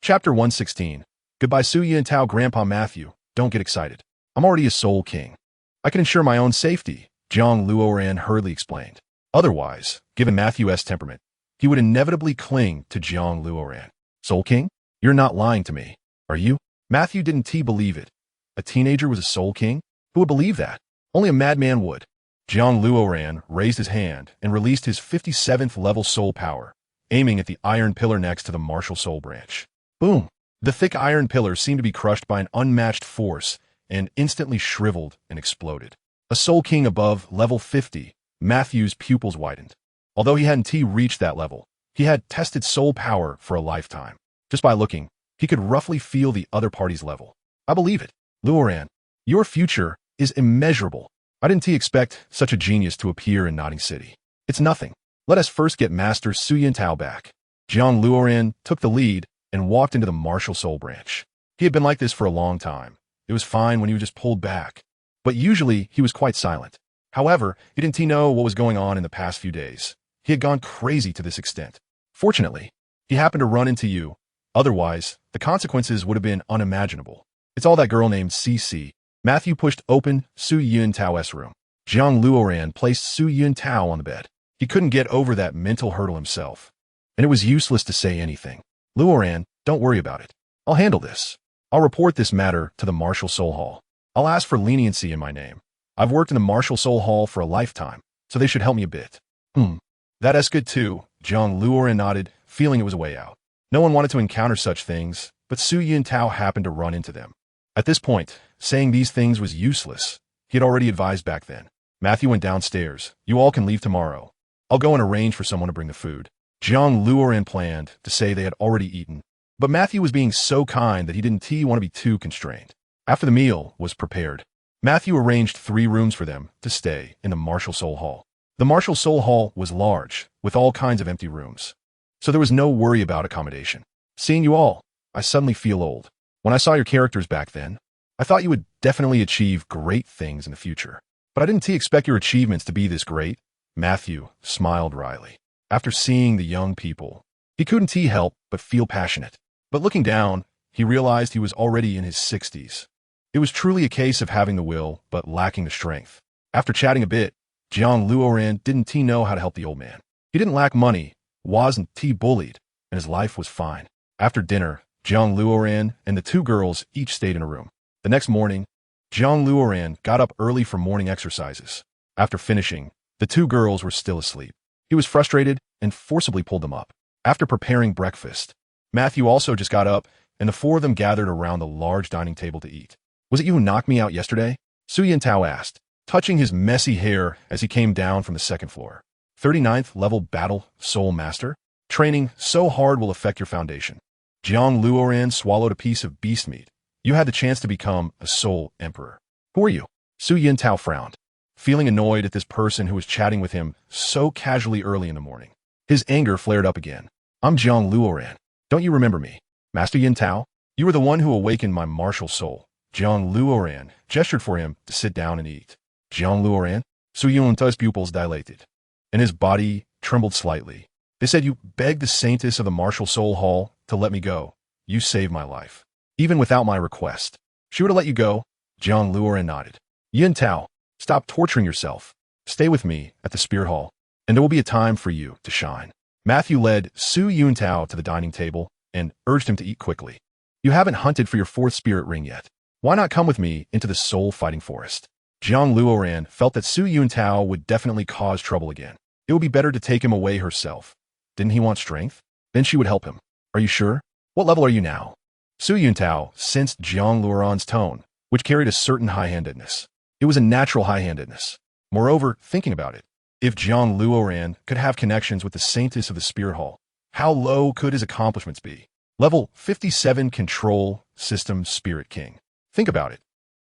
Chapter 116. Goodbye Su Yintao. Grandpa Matthew, don't get excited. I'm already a Soul King. I can ensure my own safety, Jiang Luoran hurriedly explained. Otherwise, given Matthew's temperament, he would inevitably cling to Jiang Luoran. Soul King? You're not lying to me, are you? Matthew didn't believe it. A teenager was a Soul King? Who would believe that? Only a madman would. Jiang Luoran raised his hand and released his 57th level soul power, aiming at the iron pillar next to the martial soul branch. Boom! The thick iron pillar seemed to be crushed by an unmatched force and instantly shriveled and exploded. A Soul King above level 50, Matthew's pupils widened. Although he hadn't reached that level, he had tested soul power for a lifetime. Just by looking, he could roughly feel the other party's level. I believe it. Luoran, your future is immeasurable. I didn't expect such a genius to appear in Notting City. It's nothing. Let us first get Master Su Yintao back. Jiang Luoran took the lead and walked into the martial soul branch. He had been like this for a long time. It was fine when he was just pulled back. But usually, he was quite silent. However, he didn't know what was going on in the past few days. He had gone crazy to this extent. Fortunately, he happened to run into you. Otherwise, the consequences would have been unimaginable. It's all that girl named CC. Matthew pushed open Su Yintao's room. Jiang Luoran placed Su Yintao on the bed. He couldn't get over that mental hurdle himself. And it was useless to say anything. Luoran, don't worry about it. I'll handle this. I'll report this matter to the Martial Soul Hall. I'll ask for leniency in my name. I've worked in the Martial Soul Hall for a lifetime, so they should help me a bit. That's good too, Jiang Luoran nodded, feeling it was a way out. No one wanted to encounter such things, but Su Yintao happened to run into them. At this point, saying these things was useless. He had already advised back then. Matthew went downstairs. You all can leave tomorrow. I'll go and arrange for someone to bring the food. Jiang Luoran planned to say they had already eaten, but Matthew was being so kind that he didn't want to be too constrained. After the meal was prepared, Matthew arranged 3 rooms for them to stay in the Martial Soul Hall. The Martial Soul Hall was large, with all kinds of empty rooms, so there was no worry about accommodation. Seeing you all, I suddenly feel old. When I saw your characters back then, I thought you would definitely achieve great things in the future. But I didn't expect your achievements to be this great. Matthew smiled wryly. After seeing the young people, he couldn't help but feel passionate. But looking down, he realized he was already in his 60s. It was truly a case of having the will, but lacking the strength. After chatting a bit, Jiang Luoran didn't know how to help the old man. He didn't lack money, wasn't bullied, and his life was fine. After dinner, Jiang Luoran and the 2 girls each stayed in a room. The next morning, Jiang Luoran got up early for morning exercises. After finishing, the 2 girls were still asleep. He was frustrated and forcibly pulled them up. After preparing breakfast, Matthew also just got up, and the 4 of them gathered around the large dining table to eat. Was it you who knocked me out yesterday? Su Yintao asked, touching his messy hair as he came down from the 2nd floor. 39th level battle soul master? Training so hard will affect your foundation. Jiang Luoran swallowed a piece of beast meat. You had the chance to become a Soul Emperor. Who are you? Su Yintao frowned, feeling annoyed at this person who was chatting with him so casually early in the morning. His anger flared up again. I'm Jiang Luoran. Don't you remember me? Master Yintao? You were the one who awakened my martial soul. Jiang Luoran gestured for him to sit down and eat. Jiang Luoran? Su Yintao's pupils dilated, and his body trembled slightly. They said you begged the saintess of the martial soul hall to let me go. You saved my life. Even without my request. She would have let you go. Jiang Luoran nodded. Yintao, stop torturing yourself. Stay with me at the spirit hall, and there will be a time for you to shine. Matthew led Su Yintao to the dining table and urged him to eat quickly. You haven't hunted for your fourth spirit ring yet. Why not come with me into the soul-fighting forest? Jiang Luoran felt that Su Yintao would definitely cause trouble again. It would be better to take him away herself. Didn't he want strength? Then she would help him. Are you sure? What level are you now? Su Yintao sensed Jiang Luoran's tone, which carried a certain high-handedness. It was a natural high-handedness. Moreover, thinking about it, if Jiang Luoran could have connections with the saintess of the spirit hall, how low could his accomplishments be? Level 57 Control System Spirit King. Think about it.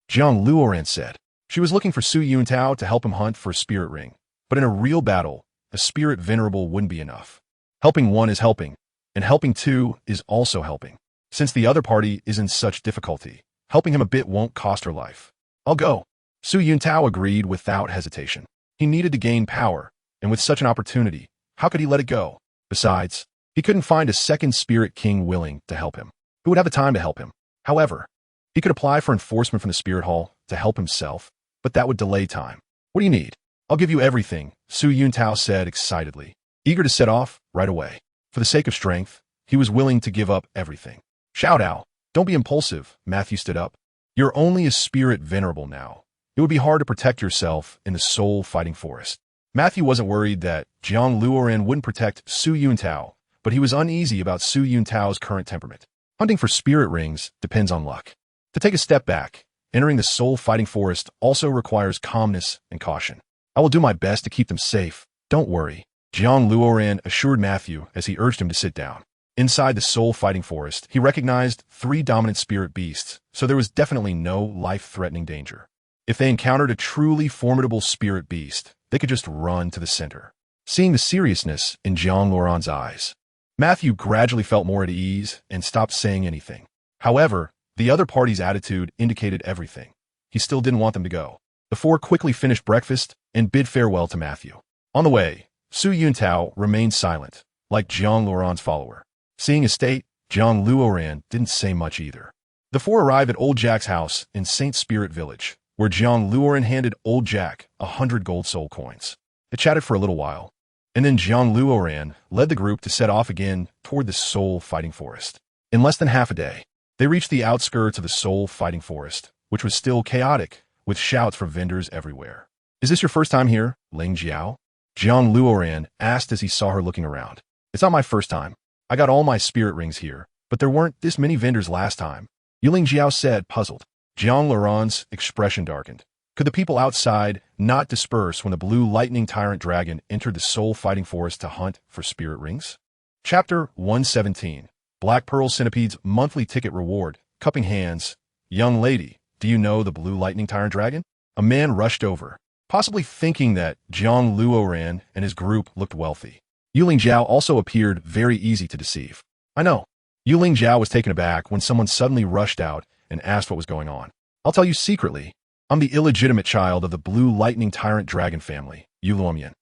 Jiang Luoran said. She was looking for Su Yintao to help him hunt for a spirit ring, but in a real battle, a spirit venerable wouldn't be enough. Helping one is helping, and helping two is also helping. Since the other party is in such difficulty, helping him a bit won't cost her life. I'll go. Su Yintao agreed without hesitation. He needed to gain power, and with such an opportunity, how could he let it go? Besides, he couldn't find a second spirit king willing to help him, who would have the time to help him. However, he could apply for enforcement from the spirit hall to help himself, but that would delay time. What do you need? I'll give you everything, Su Yintao said excitedly, eager to set off right away. For the sake of strength, he was willing to give up everything. Shout out. Don't be impulsive, Matthew stood up. You're only a spirit venerable now. It would be hard to protect yourself in the soul-fighting forest. Matthew wasn't worried that Jiang Luoran wouldn't protect Su Yintao, but he was uneasy about Su Yintao's current temperament. Hunting for spirit rings depends on luck. To take a step back, entering the soul-fighting forest also requires calmness and caution. I will do my best to keep them safe. Don't worry, Jiang Luoran assured Matthew as he urged him to sit down. Inside the soul-fighting forest, he recognized 3 dominant spirit beasts, so there was definitely no life-threatening danger. If they encountered a truly formidable spirit beast, they could just run to the center. Seeing the seriousness in Jiang Luoran's eyes, Matthew gradually felt more at ease and stopped saying anything. However, the other party's attitude indicated everything. He still didn't want them to go. The 4 quickly finished breakfast and bid farewell to Matthew. On the way, Su Yintao remained silent, like Jiang Luoran's follower. Seeing his state, Jiang Luoran didn't say much either. The 4 arrived at Old Jack's house in Saint Spirit Village, where Jiang Luoran handed Old Jack 100 gold soul coins. They chatted for a little while, and then Jiang Luoran led the group to set off again toward the soul-fighting forest. In less than half a day, they reached the outskirts of the soul-fighting forest, which was still chaotic, with shouts from vendors everywhere. Is this your first time here, Ling Jiao? Jiang Luoran asked as he saw her looking around. It's not my first time. I got all my spirit rings here, but there weren't this many vendors last time. Ling Jiao said, puzzled. Jiang Luoran's expression darkened. Could the people outside not disperse when the blue lightning tyrant dragon entered the soul-fighting forest to hunt for spirit rings? Chapter 117. Black Pearl Centipede's monthly ticket reward. Cupping hands. Young lady, do you know the blue lightning tyrant dragon? A man rushed over, possibly thinking that Jiang Luoran and his group looked wealthy. Ling Jiao also appeared very easy to deceive. I know. Ling Jiao was taken aback when someone suddenly rushed out and asked what was going on. I'll tell you secretly. I'm the illegitimate child of the blue lightning tyrant dragon family, Ling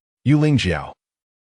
Jiao.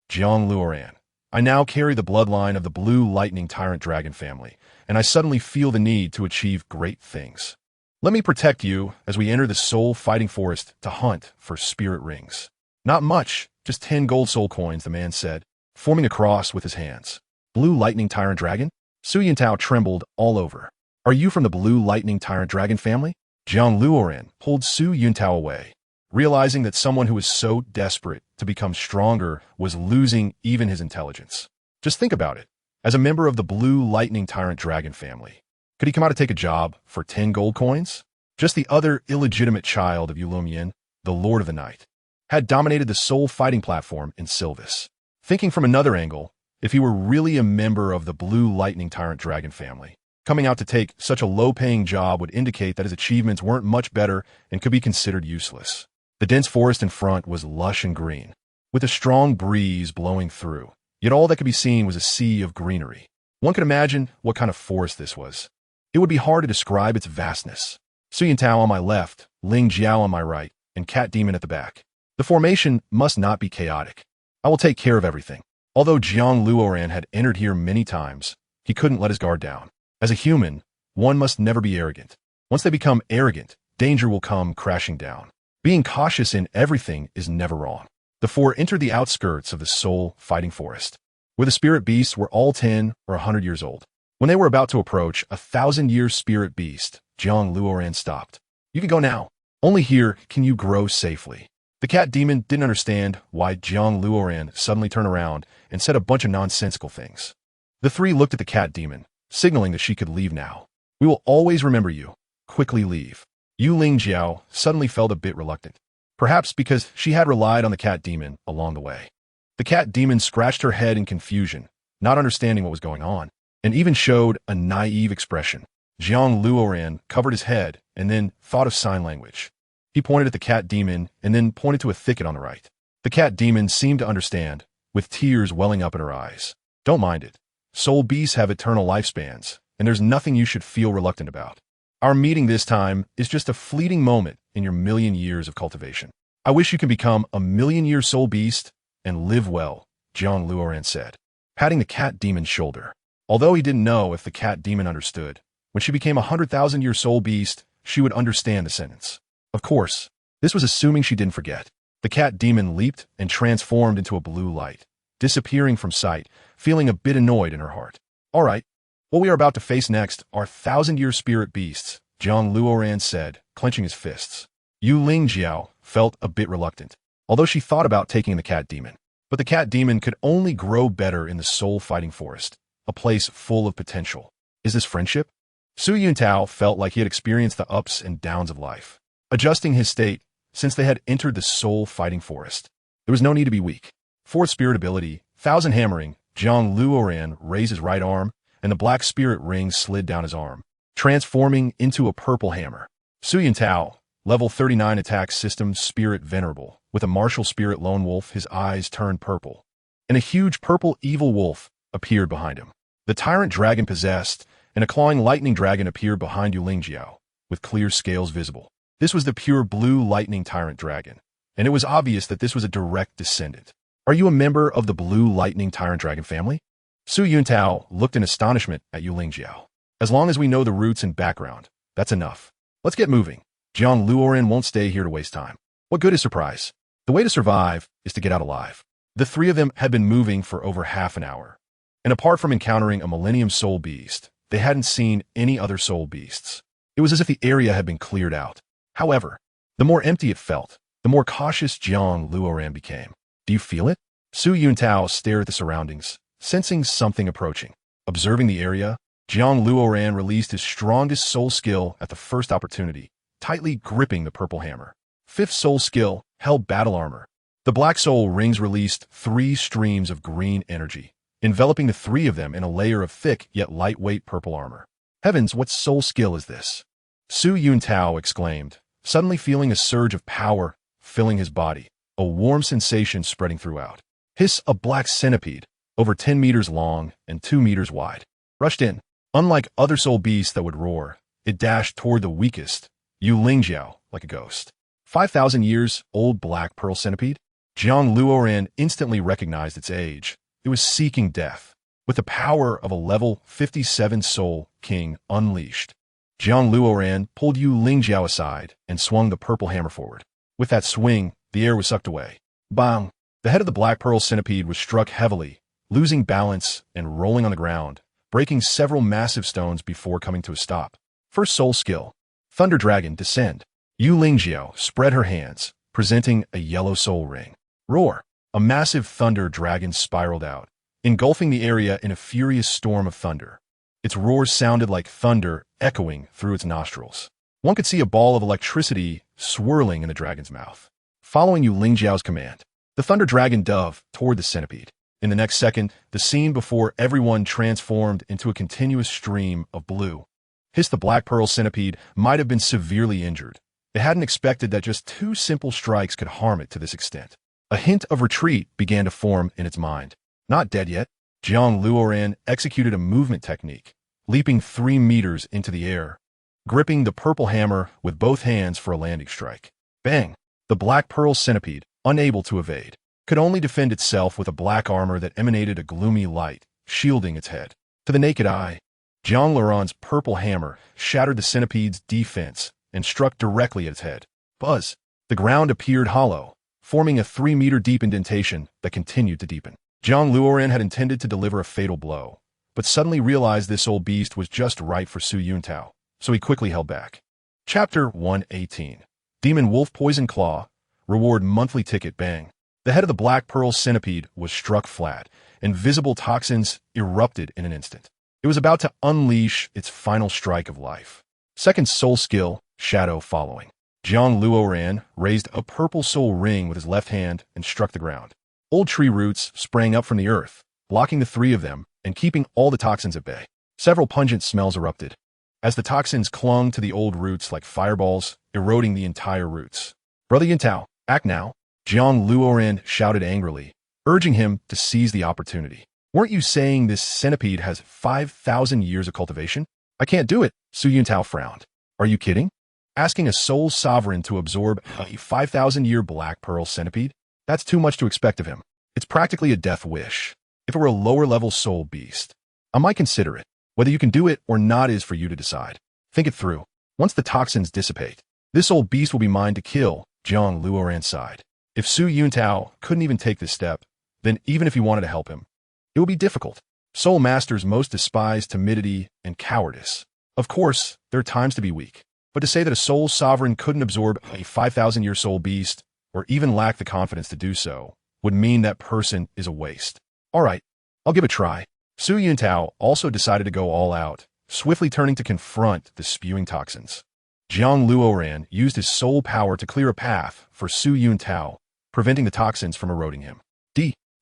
Jiang Luoran. I now carry the bloodline of the blue lightning tyrant dragon family, and I suddenly feel the need to achieve great things. Let me protect you as we enter the soul-fighting forest to hunt for spirit rings. Not much, just 10 gold soul coins, the man said, forming a cross with his hands. Blue lightning tyrant dragon? Su Yintao trembled all over. Are you from the blue lightning tyrant dragon family? Jiang Luoran pulled Su Yintao away, realizing that someone who was so desperate to become stronger was losing even his intelligence. Just think about it. As a member of the blue lightning tyrant dragon family, could he come out to take a job for 10 gold coins? Just the other illegitimate child of Yin, the Lord of the Night, had dominated the soul fighting platform in Sylvis. Thinking from another angle, if he were really a member of the blue lightning tyrant dragon family, Coming out to take such a low-paying job would indicate that his achievements weren't much better and could be considered useless. The dense forest in front was lush and green, with a strong breeze blowing through. Yet all that could be seen was a sea of greenery. One could imagine what kind of forest this was. It would be hard to describe its vastness. Su Yintao on my left, Ling Jiao on my right, and Cat Demon at the back. The formation must not be chaotic. I will take care of everything. Although Jiang Luoran had entered here many times, he couldn't let his guard down. As a human, one must never be arrogant. Once they become arrogant, danger will come crashing down. Being cautious in everything is never wrong. The four entered the outskirts of the soul-fighting forest, where the spirit beasts were all 10 or 100 years old. When they were about to approach a 1,000-year spirit beast, Jiang Luoran stopped. You can go now. Only here can you grow safely. The cat demon didn't understand why Jiang Luoran suddenly turned around and said a bunch of nonsensical things. The three looked at the cat demon, signaling that she could leave now. We will always remember you. Quickly leave. Yu Ling Jiao suddenly felt a bit reluctant, perhaps because she had relied on the cat demon along the way. The cat demon scratched her head in confusion, not understanding what was going on, and even showed a naive expression. Jiang Luoran covered his head and then thought of sign language. He pointed at the cat demon and then pointed to a thicket on the right. The cat demon seemed to understand, with tears welling up in her eyes. Don't mind it. Soul beasts have eternal lifespans, and there's nothing you should feel reluctant about. Our meeting this time is just a fleeting moment in your million years of cultivation. I wish you can become a million-year soul beast and live well, Jiang Luoran said, patting the cat demon's shoulder. Although he didn't know if the cat demon understood, when she became a 100,000-year soul beast, she would understand the sentence. Of course, this was assuming she didn't forget. The cat demon leaped and transformed into a blue light, disappearing from sight, feeling a bit annoyed in her heart. All right, what we are about to face next are 1,000-year spirit beasts, Jiang Luoran said, clenching his fists. Yu Ling Jiao felt a bit reluctant, although she thought about taking the cat demon. But the cat demon could only grow better in the soul-fighting forest, a place full of potential. Is this friendship? Su Yintao felt like he had experienced the ups and downs of life, adjusting his state since they had entered the soul-fighting forest. There was no need to be weak. Fourth spirit ability, Thousand Hammering, Jiang Luoran raised his right arm, and the black spirit ring slid down his arm, transforming into a purple hammer. Su Yintao, level 39 attack system spirit venerable, with a martial spirit lone wolf, his eyes turned purple, and a huge purple evil wolf appeared behind him. The tyrant dragon possessed, and a clawing lightning dragon appeared behind Yu Ling Jiao, with clear scales visible. This was the pure blue lightning tyrant dragon, and it was obvious that this was a direct descendant. Are you a member of the blue lightning tyrant dragon family? Su Yintao looked in astonishment at Yu Ling Jiao. As long as we know the roots and background, that's enough. Let's get moving. Jiang Luoran won't stay here to waste time. What good is surprise? The way to survive is to get out alive. The three of them had been moving for over half an hour, and apart from encountering a Millennium Soul Beast, they hadn't seen any other soul beasts. It was as if the area had been cleared out. However, the more empty it felt, the more cautious Jiang Luoran became. Do you feel it? Su Yintao stared at the surroundings, sensing something approaching. Observing the area, Jiang Luoran released his strongest soul skill at the first opportunity, tightly gripping the purple hammer. Fifth soul skill, Held Battle Armor. The black soul rings released 3 streams of green energy, enveloping the 3 of them in a layer of thick yet lightweight purple armor. Heavens, what soul skill is this? Su Yintao exclaimed, suddenly feeling a surge of power filling his body, a warm sensation spreading throughout. Hiss, a black centipede, over 10 meters long and 2 meters wide, rushed in. Unlike other soul beasts that would roar, it dashed toward the weakest, Yu Ling Jiao, like a ghost. 5,000 years old black pearl centipede? Jiang Luoran instantly recognized its age. It was seeking death, with the power of a level 57 soul king unleashed. Jiang Luoran pulled Yu Ling Jiao aside and swung the purple hammer forward. With that swing, the air was sucked away. Bang! The head of the black pearl centipede was struck heavily, losing balance and rolling on the ground, breaking several massive stones before coming to a stop. First soul skill, Thunder Dragon, descend. Yu Ling Jiao spread her hands, presenting a yellow soul ring. Roar! A massive thunder dragon spiraled out, engulfing the area in a furious storm of thunder. Its roars sounded like thunder echoing through its nostrils. One could see a ball of electricity swirling in the dragon's mouth. Following Yu Ling Jiao's command, the thunder dragon dove toward the centipede. In the next second, the scene before everyone transformed into a continuous stream of blue. The Black Pearl centipede might have been severely injured. It hadn't expected that just 2 simple strikes could harm it to this extent. A hint of retreat began to form in its mind. Not dead yet, Jiang Luoran executed a movement technique, leaping 3 meters into the air, gripping the purple hammer with both hands for a landing strike. Bang! The Black Pearl centipede, unable to evade, could only defend itself with a black armor that emanated a gloomy light, shielding its head. To the naked eye, JiangLuoran's purple hammer shattered the centipede's defense and struck directly at its head. Buzz! The ground appeared hollow, forming a 3-meter deep indentation that continued to deepen. Jiang Luoran had intended to deliver a fatal blow, but suddenly realized this old beast was just right for Su Yuntao, so he quickly held back. Chapter 118. Demon Wolf Poison Claw. Reward Monthly Ticket. Bang. The head of the Black Pearl centipede was struck flat, and visible toxins erupted in an instant. It was about to unleash its final strike of life. Second soul skill, Shadow following. Jiang Luoran raised a purple soul ring with his left hand and struck the ground. Old tree roots sprang up from the earth, blocking the 3 of them and keeping all the toxins at bay. Several pungent smells erupted, as the toxins clung to the old roots like fireballs, eroding the entire roots. Brother Yuntao, act now, Jiang Luoran shouted angrily, urging him to seize the opportunity. Weren't you saying this centipede has 5,000 years of cultivation? I can't do it, Su Yuntao frowned. Are you kidding? Asking a soul sovereign to absorb a 5,000-year Black Pearl centipede? That's too much to expect of him. It's practically a death wish. If it were a lower-level soul beast, I might consider it. Whether you can do it or not is for you to decide. Think it through. Once the toxins dissipate, this old beast will be mine to kill, Jiang Luoran sighed. If Su Yuntao couldn't even take this step, then even if he wanted to help him, it would be difficult. Soul masters most despise timidity and cowardice. Of course, there are times to be weak, but to say that a soul sovereign couldn't absorb a 5,000-year soul beast, or even lack the confidence to do so, would mean that person is a waste. All right, I'll give it a try. Su Yuntao also decided to go all out, swiftly turning to confront the spewing toxins. Jiang Luoran used his soul power to clear a path for Su Yuntao, preventing the toxins from eroding him.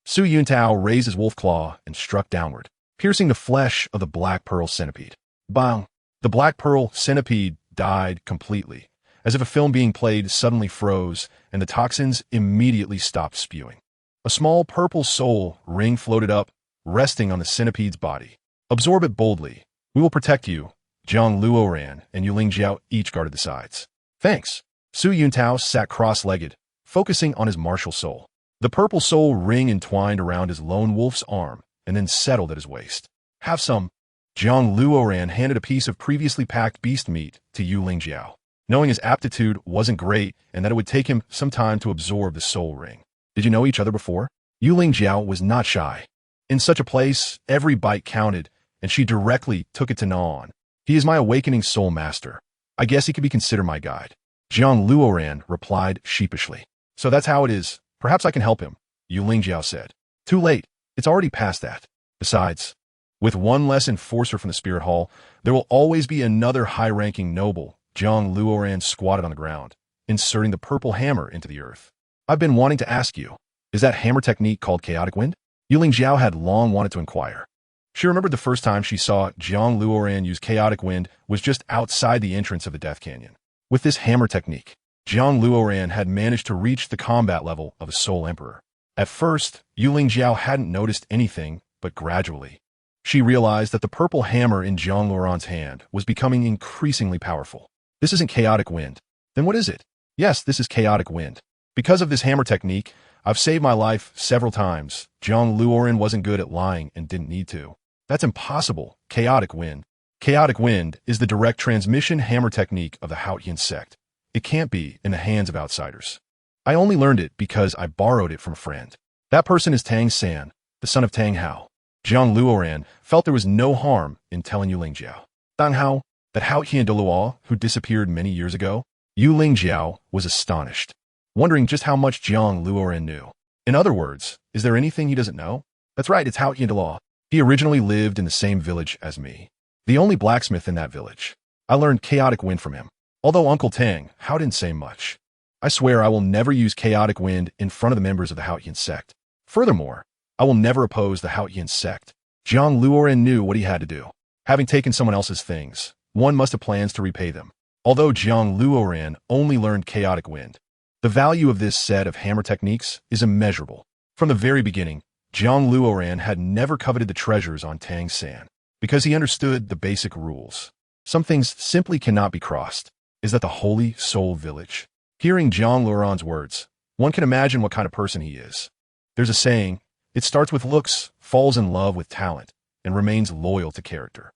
Su Yuntao raised his wolf claw and struck downward, piercing the flesh of the Black Pearl centipede. Bang! The Black Pearl centipede died completely, as if a film being played suddenly froze and the toxins immediately stopped spewing. A small purple soul ring floated up, resting on the centipede's body. Absorb it boldly. We will protect you. Jiang Luoran and Yuling Jiao each guarded the sides. Thanks. Su Yuntao sat cross-legged, focusing on his martial soul. The purple soul ring entwined around his lone wolf's arm and then settled at his waist. Have some. Jiang Luoran handed a piece of previously packed beast meat to Yuling Jiao, knowing his aptitude wasn't great and that it would take him some time to absorb the soul ring. Did you know each other before? Yuling Jiao was not shy. In such a place, every bite counted, and she directly took it to gnaw on. He is my awakening soul master. I guess he could be considered my guide. Jiang Luoran replied sheepishly. So that's how it is. Perhaps I can help him, Yuling Jiao said. Too late. It's already past that. Besides, with one less enforcer from the spirit hall, there will always be another high-ranking noble. Jiang Luoran squatted on the ground, inserting the purple hammer into the earth. I've been wanting to ask you, is that hammer technique called chaotic wind? Yuling Jiao had long wanted to inquire. She remembered the first time she saw Jiang Luoran use chaotic wind was just outside the entrance of the Death Canyon. With this hammer technique, Jiang Luoran had managed to reach the combat level of a Soul Emperor. At first, Yuling Jiao hadn't noticed anything, but gradually, she realized that the purple hammer in Jiang Luoran's hand was becoming increasingly powerful. This isn't chaotic wind. Then what is it? Yes, this is chaotic wind. Because of this hammer technique, I've saved my life several times. Jiang Luoran wasn't good at lying and didn't need to. That's impossible. Chaotic wind. Chaotic wind is the direct transmission hammer technique of the Haotian sect. It can't be in the hands of outsiders. I only learned it because I borrowed it from a friend. That person is Tang San, the son of Tang Hao. Jiang Luoran felt there was no harm in telling Yuling Jiao. Tang Hao, that Haotian Douluo who disappeared many years ago? Yuling Jiao was astonished, wondering just how much Jiang Luoran knew. In other words, is there anything he doesn't know? That's right, it's Haotian Douluo. He originally lived in the same village as me. The only blacksmith in that village. I learned chaotic wind from him. Although Uncle Tang, Hao didn't say much. I swear I will never use chaotic wind in front of the members of the Haotian sect. Furthermore, I will never oppose the Haotian sect. Jiang Luoran knew what he had to do. Having taken someone else's things, one must have plans to repay them. Although Jiang Luoran only learned chaotic wind, the value of this set of hammer techniques is immeasurable. From the very beginning, Jiang Luoran had never coveted the treasures on Tang San, because he understood the basic rules. Some things simply cannot be crossed. Is that the Holy Soul Village? Hearing Jiang Luoran's words, one can imagine what kind of person he is. There's a saying, it starts with looks, falls in love with talent, and remains loyal to character.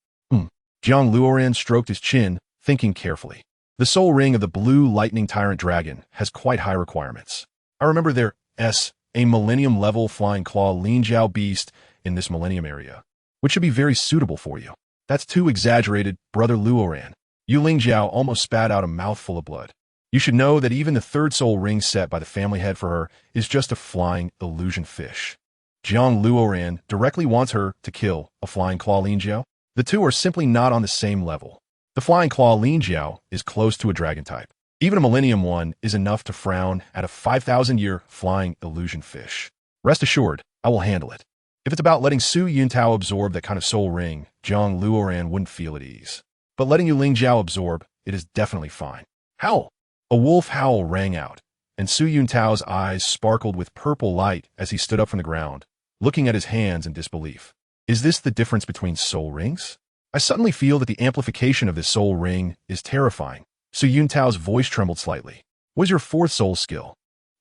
Jiang Luoran stroked his chin, thinking carefully. The soul ring of the blue lightning tyrant dragon has quite high requirements. I remember there's a millennium-level flying claw Linjiao beast in this millennium area, which should be very suitable for you. That's too exaggerated, brother Luoran. Yu Lingjiao almost spat out a mouthful of blood. You should know that even the third soul ring set by the family head for her is just a flying illusion fish. Jiang Luoran directly wants her to kill a flying claw Linjiao. The two are simply not on the same level. The flying claw Linjiao is close to a dragon type. Even a millennium one is enough to frown at a 5,000-year flying illusion fish. Rest assured, I will handle it. If it's about letting Su Yuntao absorb that kind of soul ring, Jiang Luoran wouldn't feel at ease. But letting Yu Lingjiao absorb, it is definitely fine. Howl! A wolf howl rang out, and Su Yuntao's eyes sparkled with purple light as he stood up from the ground, looking at his hands in disbelief. Is this the difference between soul rings? I suddenly feel that the amplification of this soul ring is terrifying. Su Yuntao's voice trembled slightly. What is your fourth soul skill?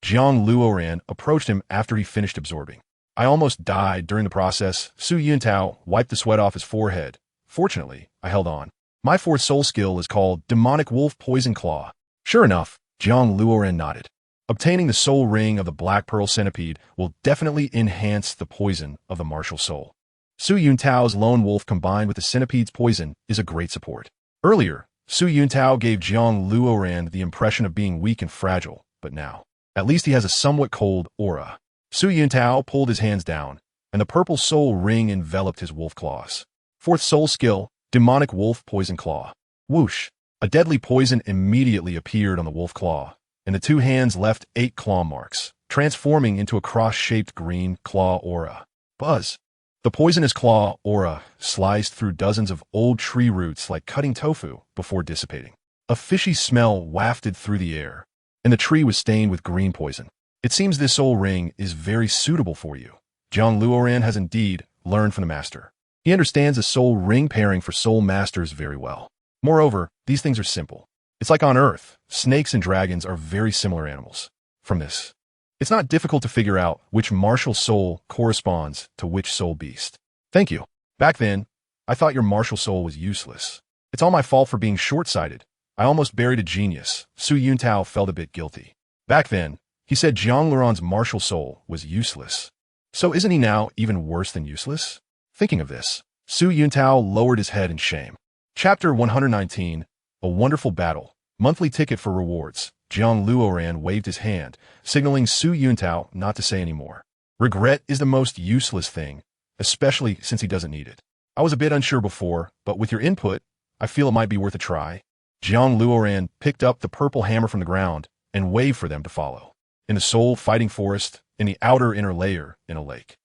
Jiang Luoran approached him after he finished absorbing. I almost died during the process. Su Yuntao wiped the sweat off his forehead. Fortunately, I held on. My fourth soul skill is called Demonic Wolf Poison Claw. Sure enough, Jiang Luoran nodded. Obtaining the soul ring of the Black Pearl Centipede will definitely enhance the poison of the martial soul. Su Yuntao's lone wolf combined with the centipede's poison is a great support. Earlier, Su Yuntao gave Jiang Luoran the impression of being weak and fragile, but now, at least he has a somewhat cold aura. Su Yuntao pulled his hands down, and the purple soul ring enveloped his wolf claws. Fourth soul skill, Demonic Wolf Poison Claw. Whoosh! A deadly poison immediately appeared on the wolf claw, and the two hands left 8 claw marks, transforming into a cross-shaped green claw aura. Buzz! The poisonous claw aura sliced through dozens of old tree roots like cutting tofu before dissipating. A fishy smell wafted through the air, and the tree was stained with green poison. It seems this soul ring is very suitable for you. Jiang Luoran has indeed learned from the master. He understands the soul ring pairing for soul masters very well. Moreover, these things are simple. It's like on Earth, snakes and dragons are very similar animals. From this, it's not difficult to figure out which martial soul corresponds to which soul beast. Thank you. Back then, I thought your martial soul was useless. It's all my fault for being short-sighted. I almost buried a genius. Su Yuntao felt a bit guilty. Back then, he said JiangLuoran's martial soul was useless. So isn't he now even worse than useless? Thinking of this, Su Yuntao lowered his head in shame. Chapter 119, A Wonderful Battle. Monthly ticket for rewards. Jiang Luoran waved his hand, signaling Su Yuntao not to say any more. Regret is the most useless thing, especially since he doesn't need it. I was a bit unsure before, but with your input, I feel it might be worth a try. Jiang Luoran picked up the purple hammer from the ground and waved for them to follow. In the soul fighting forest, in the outer inner layer, in a lake.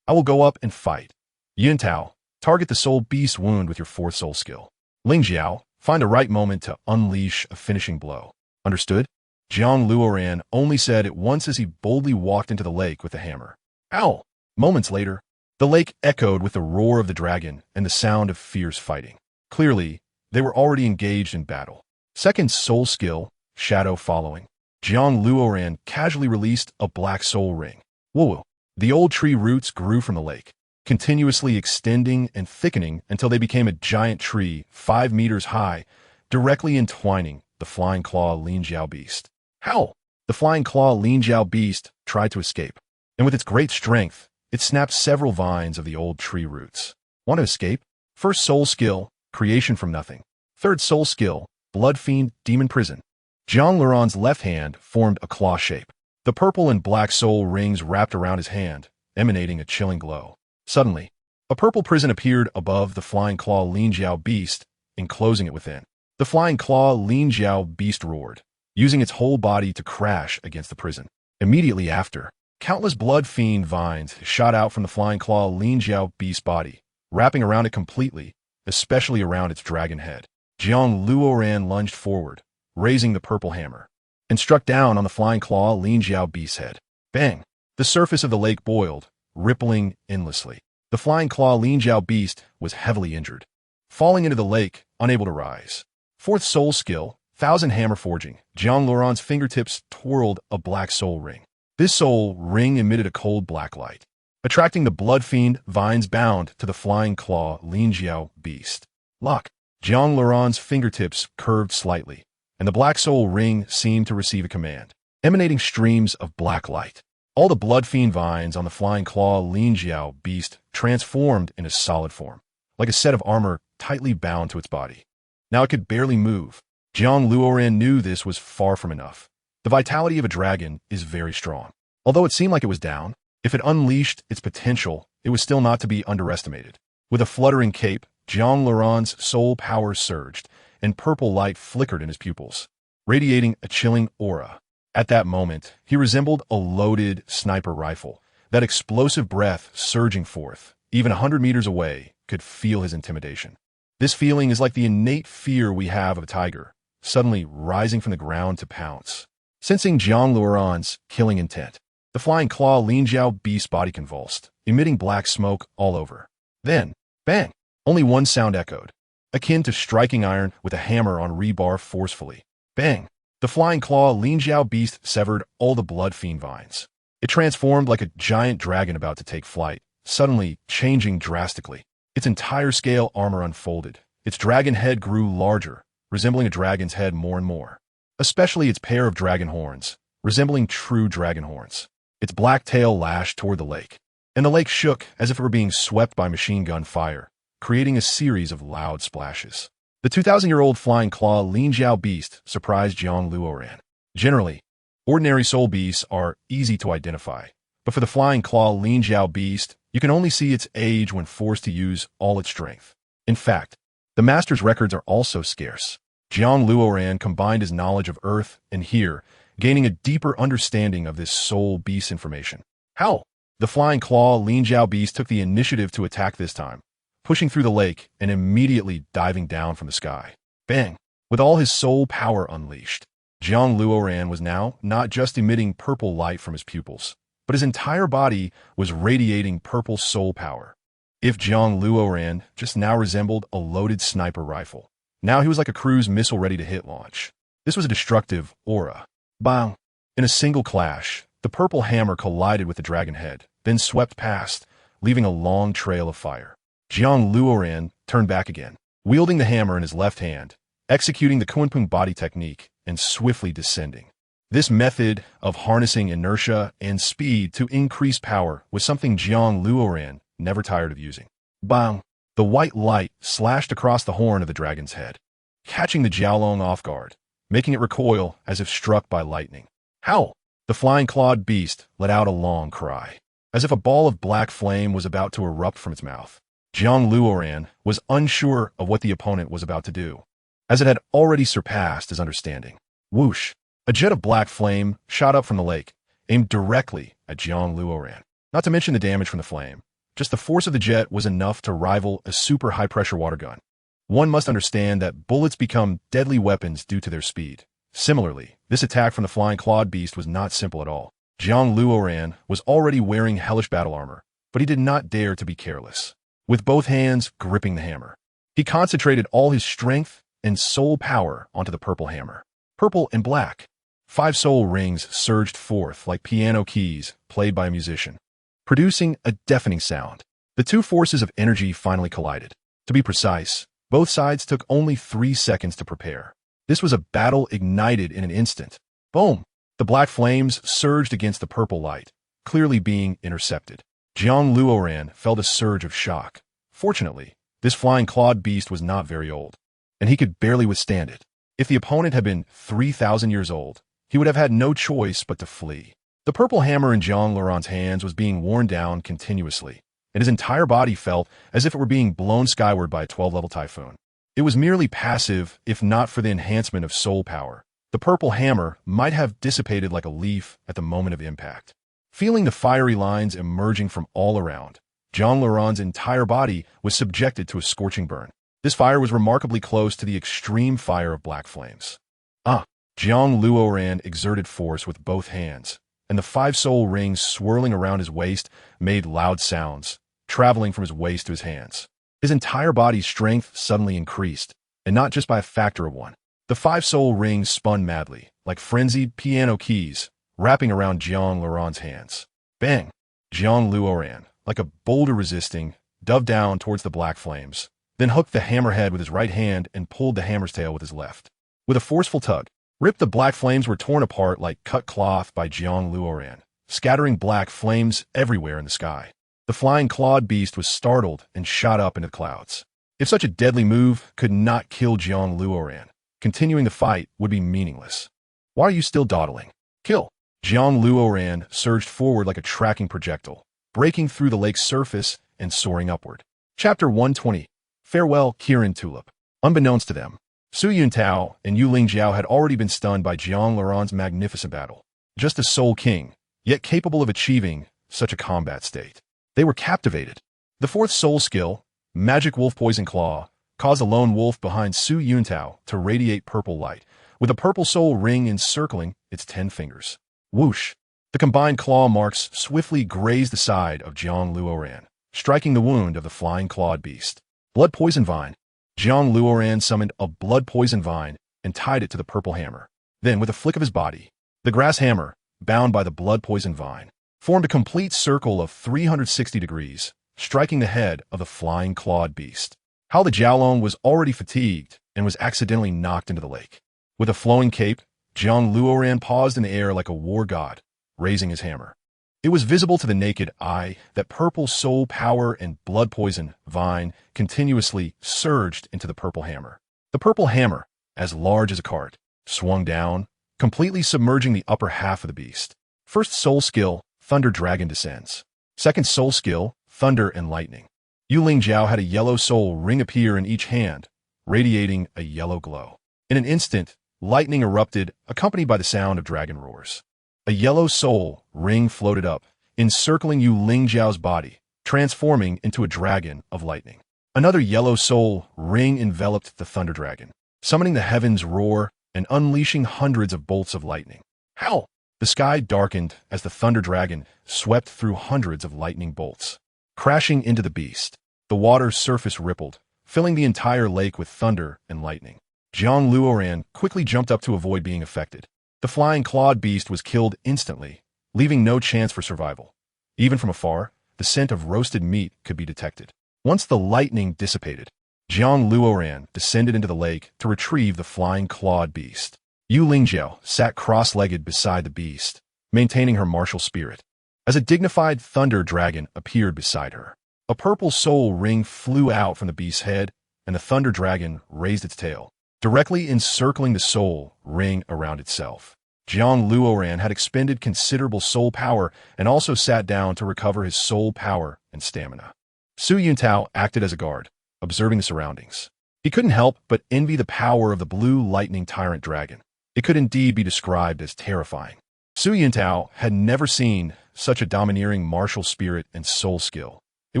I will go up and fight. Yuntao, target the soul beast wound with your fourth soul skill. Lingjiao, find the right moment to unleash a finishing blow. Understood? Jiang Luoran only said it once as he boldly walked into the lake with the hammer. Ow! Moments later, the lake echoed with the roar of the dragon and the sound of fierce fighting. Clearly, they were already engaged in battle. Second soul skill, shadow following. Jiang Luoran casually released a black soul ring. Woo! The old tree roots grew from the lake, continuously extending and thickening until they became a giant tree 5 meters high, directly entwining the flying claw Linjiao beast. Howl! The flying claw Linjiao beast tried to escape, and with its great strength, it snapped several vines of the old tree roots. Want to escape? First soul skill, creation from nothing. Third soul skill, blood fiend, demon prison. JiangLuoran's left hand formed a claw shape. The purple and black soul rings wrapped around his hand, emanating a chilling glow. Suddenly, a purple prison appeared above the flying claw Linjiao beast, enclosing it within. The flying claw Linjiao beast roared, using its whole body to crash against the prison. Immediately after, Countless blood fiend vines shot out from the flying claw Lin Jiao beast's body, wrapping around it completely, especially around its dragon head. Jiang Luoran lunged forward, raising the purple hammer, and struck down on the flying claw Lin Jiao beast's head. Bang! The surface of the lake boiled, rippling endlessly. The flying claw Lin Jiao beast was heavily injured, falling into the lake, unable to rise. Fourth soul skill, Thousand Hammer Forging. Jiang Luoran's fingertips twirled a black soul ring. This soul ring emitted a cold black light, attracting the blood fiend vines bound to the flying claw Lin Jiao beast. Lock. Jiang Luoran's fingertips curved slightly, and the black soul ring seemed to receive a command, emanating streams of black light. All the blood fiend vines on the flying claw Lin Jiao beast transformed into solid form, like a set of armor tightly bound to its body. Now it could barely move. Jiang Luoran knew this was far from enough. The vitality of a dragon is very strong. Although it seemed like it was down, if it unleashed its potential, it was still not to be underestimated. With a fluttering cape, Jiang Luoran's soul power surged, and purple light flickered in his pupils, radiating a chilling aura. At that moment, he resembled a loaded sniper rifle. That explosive breath surging forth, even 100 meters away, could feel his intimidation. This feeling is like the innate fear we have of a tiger, suddenly rising from the ground to pounce. Sensing Jiang Luoran's killing intent, the flying claw Lin Jiao beast's body convulsed, emitting black smoke all over. Then, bang! Only one sound echoed, akin to striking iron with a hammer on rebar forcefully. Bang! The flying claw Lin Jiao beast severed all the blood fiend vines. It transformed like a giant dragon about to take flight, suddenly changing drastically. Its entire scale armor unfolded. Its dragon head grew larger, resembling a dragon's head more and more, especially its pair of dragon horns, resembling true dragon horns. Its black tail lashed toward the lake, and the lake shook as if it were being swept by machine gun fire, creating a series of loud splashes. The 2,000-year-old flying claw Lin Jiao beast surprised Jiang Luoran. Generally, ordinary soul beasts are easy to identify, but for the flying claw Lin Jiao beast, you can only see its age when forced to use all its strength. In fact, the master's records are also scarce. Jiang Luoran combined his knowledge of Earth and here, gaining a deeper understanding of this soul beast information. How? The flying claw Lin Jiao beast took the initiative to attack this time, pushing through the lake and immediately diving down from the sky. Bang! With all his soul power unleashed, Jiang Luoran was now not just emitting purple light from his pupils, but his entire body was radiating purple soul power. If Jiang Luoran just now resembled a loaded sniper rifle, now he was like a cruise missile ready to hit launch. This was a destructive aura. Bang! In a single clash, the purple hammer collided with the dragon head, then swept past, leaving a long trail of fire. Jiang Luoran turned back again, wielding the hammer in his left hand, executing the Kunpeng body technique, and swiftly descending. This method of harnessing inertia and speed to increase power was something Jiang Luoran never tired of using. Bang! The white light slashed across the horn of the dragon's head, catching the Jiaolong off guard, making it recoil as if struck by lightning. Howl! The flying clawed beast let out a long cry, as if a ball of black flame was about to erupt from its mouth. Jiang Luoran was unsure of what the opponent was about to do, as it had already surpassed his understanding. Whoosh! A jet of black flame shot up from the lake, aimed directly at Jiang Luoran. Not to mention the damage from the flame. Just the force of the jet was enough to rival a super high-pressure water gun. One must understand that bullets become deadly weapons due to their speed. Similarly, this attack from the flying clawed beast was not simple at all. Jiang Luoran was already wearing hellish battle armor, but he did not dare to be careless. With both hands gripping the hammer, he concentrated all his strength and soul power onto the purple hammer. Purple and black. 5 soul rings surged forth like piano keys played by a musician, producing a deafening sound. The two forces of energy finally collided. To be precise, both sides took only 3 seconds to prepare. This was a battle ignited in an instant. Boom! The black flames surged against the purple light, clearly being intercepted. Jiang Luoran felt a surge of shock. Fortunately, this flying clawed beast was not very old, and he could barely withstand it. If the opponent had been 3,000 years old, he would have had no choice but to flee. The purple hammer in Jiang Luoran's hands was being worn down continuously, and his entire body felt as if it were being blown skyward by a 12-level typhoon. It was merely passive, if not for the enhancement of soul power. The purple hammer might have dissipated like a leaf at the moment of impact. Feeling the fiery lines emerging from all around, JiangLuoran's entire body was subjected to a scorching burn. This fire was remarkably close to the extreme fire of black flames. Jiang Luoran exerted force with both hands, and the 5 soul rings swirling around his waist made loud sounds, traveling from his waist to his hands. His entire body's strength suddenly increased, and not just by a factor of 1. The 5 soul rings spun madly, like frenzied piano keys, wrapping around Jiang Luoran's hands. Bang! Jiang Luoran, like a boulder resisting, dove down towards the black flames, then hooked the hammerhead with his right hand and pulled the hammer's tail with his left. With a forceful tug, the black flames were torn apart like cut cloth by Jiang Luoran, scattering black flames everywhere in the sky. The flying clawed beast was startled and shot up into the clouds. If such a deadly move could not kill Jiang Luoran, continuing the fight would be meaningless. Why are you still dawdling? Kill! Jiang Luoran surged forward like a tracking projectile, breaking through the lake's surface and soaring upward. Chapter 120. Farewell, Kirin Tulip. Unbeknownst to them, Su Yuntao and Yu Lingjiao had already been stunned by Jiang Luoran's magnificent battle. Just a soul king, yet capable of achieving such a combat state. They were captivated. The 4th soul skill, Magic Wolf Poison Claw, caused a lone wolf behind Su Yuntao to radiate purple light, with a purple soul ring encircling its 10 fingers. Whoosh! The combined claw marks swiftly grazed the side of Jiang Luoran, striking the wound of the flying clawed beast. Blood Poison Vine. Jiang Luoran summoned a blood poison vine and tied it to the purple hammer. Then, with a flick of his body, the grass hammer, bound by the blood poison vine, formed a complete circle of 360 degrees, striking the head of the flying clawed beast. Hao the Jiaolong was already fatigued and was accidentally knocked into the lake. With a flowing cape, Jiang Luoran paused in the air like a war god, raising his hammer. It was visible to the naked eye that purple soul power and blood poison vine continuously surged into the purple hammer. The purple hammer, as large as a cart, swung down, completely submerging the upper half of the beast. 1st soul skill, Thunder Dragon descends. 2nd soul skill, Thunder and Lightning. Yu Lingjiao had a yellow soul ring appear in each hand, radiating a yellow glow. In an instant, lightning erupted, accompanied by the sound of dragon roars. A yellow soul ring floated up, encircling Yu Lingjiao's body, transforming into a dragon of lightning. Another yellow soul ring enveloped the thunder dragon, summoning the heavens roar and unleashing hundreds of bolts of lightning. Howl! The sky darkened as the thunder dragon swept through hundreds of lightning bolts, crashing into the beast. The water's surface rippled, filling the entire lake with thunder and lightning. Jiang Luoran quickly jumped up to avoid being affected. The flying clawed beast was killed instantly, leaving no chance for survival. Even from afar, the scent of roasted meat could be detected. Once the lightning dissipated, Jiang Luoran descended into the lake to retrieve the flying clawed beast. Yu Lingjiao sat cross-legged beside the beast, maintaining her martial spirit, as a dignified thunder dragon appeared beside her. A purple soul ring flew out from the beast's head, and the thunder dragon raised its tail, directly encircling the soul ring around itself. Jiang Luoran had expended considerable soul power and also sat down to recover his soul power and stamina. Su Yuntao acted as a guard, observing the surroundings. He couldn't help but envy the power of the blue lightning tyrant dragon. It could indeed be described as terrifying. Su Yuntao had never seen such a domineering martial spirit and soul skill. It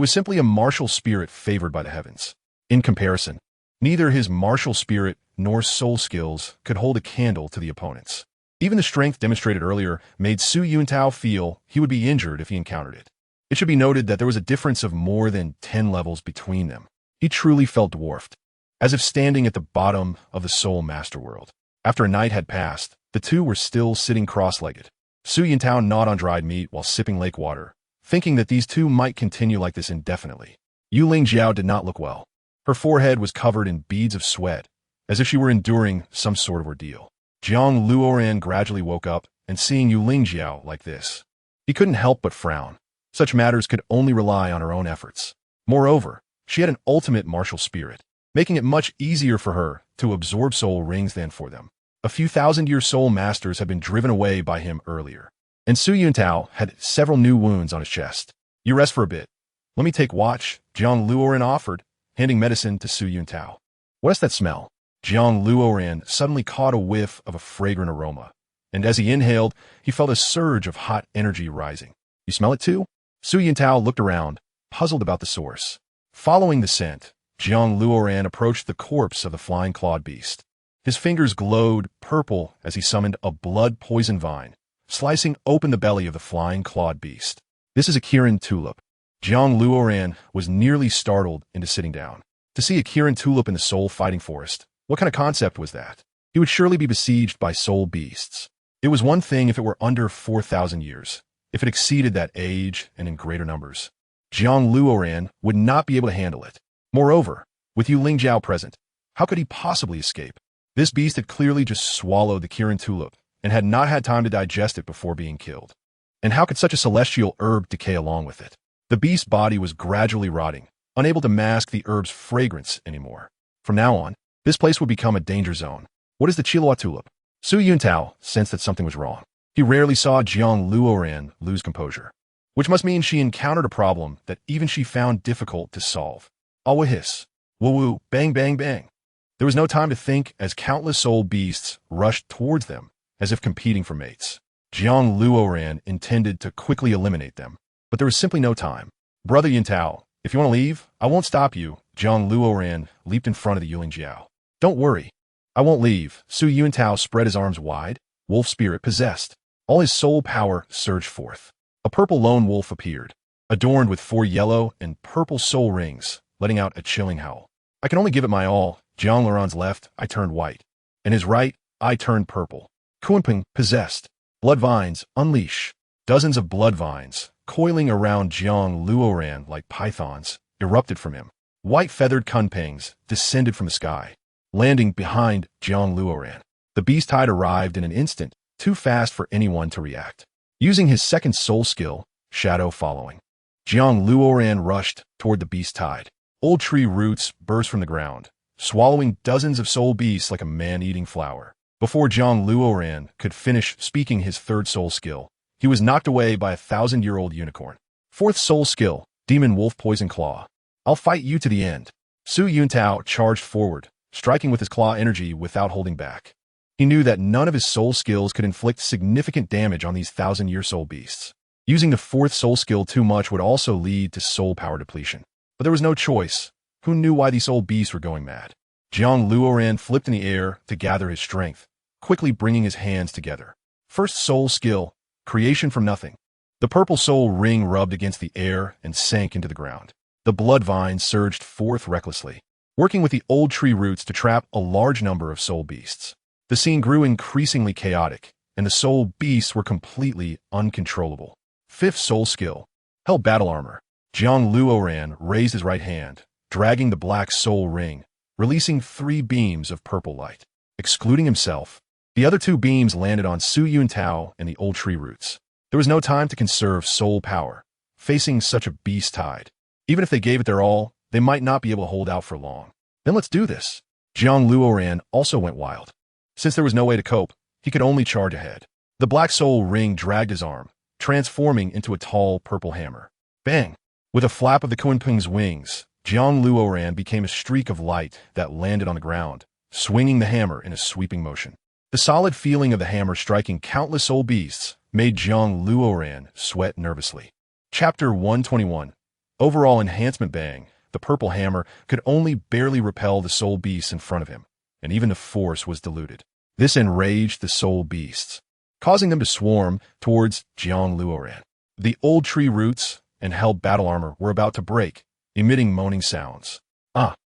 was simply a martial spirit favored by the heavens. In comparison, neither his martial spirit nor soul skills could hold a candle to the opponents. Even the strength demonstrated earlier made Su Yuntao feel he would be injured if he encountered it. It should be noted that there was a difference of more than 10 levels between them. He truly felt dwarfed, as if standing at the bottom of the soul masterworld. After a night had passed, the two were still sitting cross-legged. Su Yuntao gnawed on dried meat while sipping lake water, thinking that these two might continue like this indefinitely. Yu Lingjiao did not look well. Her forehead was covered in beads of sweat, as if she were enduring some sort of ordeal. Jiang Luoran gradually woke up, and seeing Yu Lingjiao like this, he couldn't help but frown. Such matters could only rely on her own efforts. Moreover, she had an ultimate martial spirit, making it much easier for her to absorb soul rings than for them. A few thousand-year soul masters had been driven away by him earlier, and Su Yuntao had several new wounds on his chest. You rest for a bit. Let me take watch, Jiang Luoran offered, handing medicine to Su Yuntao. What's that smell? Jiang Luoran suddenly caught a whiff of a fragrant aroma, and as he inhaled, he felt a surge of hot energy rising. You smell it too? Su Yuntao looked around, puzzled about the source. Following the scent, Jiang Luoran approached the corpse of the flying-clawed beast. His fingers glowed purple as he summoned a blood-poison vine, slicing open the belly of the flying-clawed beast. This is a Kirin tulip. Jiang Luoran was nearly startled into sitting down. To see a Kirin tulip in the soul-fighting forest, what kind of concept was that? He would surely be besieged by soul beasts. It was one thing if it were under 4,000 years. If it exceeded that age and in greater numbers, Jiang Luoran would not be able to handle it. Moreover, with Yu Lingjiao present, how could he possibly escape? This beast had clearly just swallowed the Kirin tulip and had not had time to digest it before being killed. And how could such a celestial herb decay along with it? The beast's body was gradually rotting, unable to mask the herb's fragrance anymore. From now on, this place would become a danger zone. What is the Qilua tulip? Su Yuntao sensed that something was wrong. He rarely saw Jiang Luoran lose composure, which must mean she encountered a problem that even she found difficult to solve. Awa hiss, woo-woo, bang bang bang. There was no time to think as countless soul beasts rushed towards them, as if competing for mates. Jiang Luoran intended to quickly eliminate them, but there was simply no time. Brother Yuntao, if you want to leave, I won't stop you. Jiang Luoran leaped in front of the Yulingjiao. Don't worry, I won't leave. Su Yuntao spread his arms wide, wolf spirit possessed. All his soul power surged forth. A purple lone wolf appeared, adorned with 4 yellow and purple soul rings, letting out a chilling howl. I can only give it my all. Jiang Luoran's left, I turned white. And his right, I turned purple. Kunping, possessed. Blood vines, unleash. Dozens of blood vines, coiling around Jiang Luoran like pythons, erupted from him. White feathered kunpings descended from the sky, landing behind Jiang Luoran. The beast tide arrived in an instant, too fast for anyone to react. Using his second soul skill, shadow following, Jiang Luoran rushed toward the beast tide. Old tree roots burst from the ground, swallowing dozens of soul beasts like a man-eating flower. Before Jiang Luoran could finish speaking his third soul skill, he was knocked away by a 1,000-year-old unicorn. Fourth soul skill, Demon Wolf Poison Claw. I'll fight you to the end. Su Yuntao charged forward, striking with his claw energy without holding back. He knew that none of his soul skills could inflict significant damage on these 1,000-year soul beasts. Using the fourth soul skill too much would also lead to soul power depletion. But there was no choice. Who knew why these soul beasts were going mad? Jiang Luoran flipped in the air to gather his strength, quickly bringing his hands together. First soul skill, creation from nothing. The purple soul ring rubbed against the air and sank into the ground. The blood vines surged forth recklessly, working with the old tree roots to trap a large number of soul beasts. The scene grew increasingly chaotic, and the soul beasts were completely uncontrollable. Fifth soul skill, held battle armor. Jiang Luoran raised his right hand, dragging the black soul ring, releasing 3 beams of purple light. Excluding himself, the other 2 beams landed on Su Yuntao and the old tree roots. There was no time to conserve soul power, facing such a beast tide. Even if they gave it their all, they might not be able to hold out for long. Then let's do this. Jiang Luoran also went wild. Since there was no way to cope, he could only charge ahead. The black soul ring dragged his arm, transforming into a tall purple hammer. Bang! With a flap of the Kunping's wings, Jiang Luoran became a streak of light that landed on the ground, swinging the hammer in a sweeping motion. The solid feeling of the hammer striking countless soul beasts made Jiang Luoran sweat nervously. Chapter 121. Overall Enhancement. Bang! The purple hammer could only barely repel the soul beasts in front of him, and even the force was diluted. This enraged the soul beasts, causing them to swarm towards Jiang Luoran. The old tree roots and held battle armor were about to break, emitting moaning sounds.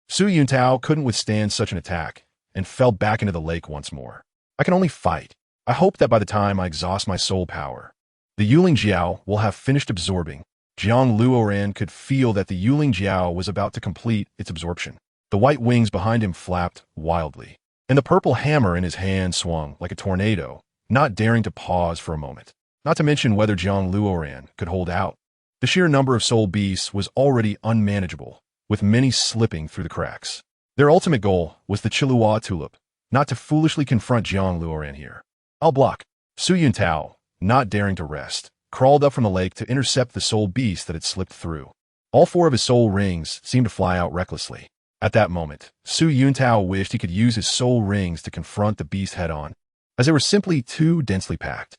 Su Yuntao couldn't withstand such an attack and fell back into the lake once more. I can only fight. I hope that by the time I exhaust my soul power, the Yulingjiao will have finished absorbing. Jiang Luoran could feel that the Yulingjiao was about to complete its absorption. The white wings behind him flapped wildly, and the purple hammer in his hand swung like a tornado, not daring to pause for a moment. Not to mention whether Jiang Luoran could hold out. The sheer number of soul beasts was already unmanageable, with many slipping through the cracks. Their ultimate goal was the Qilua tulip, not to foolishly confront Jiang Luoran here. I'll block. Su Yuntao, not daring to rest, crawled up from the lake to intercept the soul beast that had slipped through. All 4 of his soul rings seemed to fly out recklessly. At that moment, Su Yuntao wished he could use his soul rings to confront the beast head-on, as they were simply too densely packed.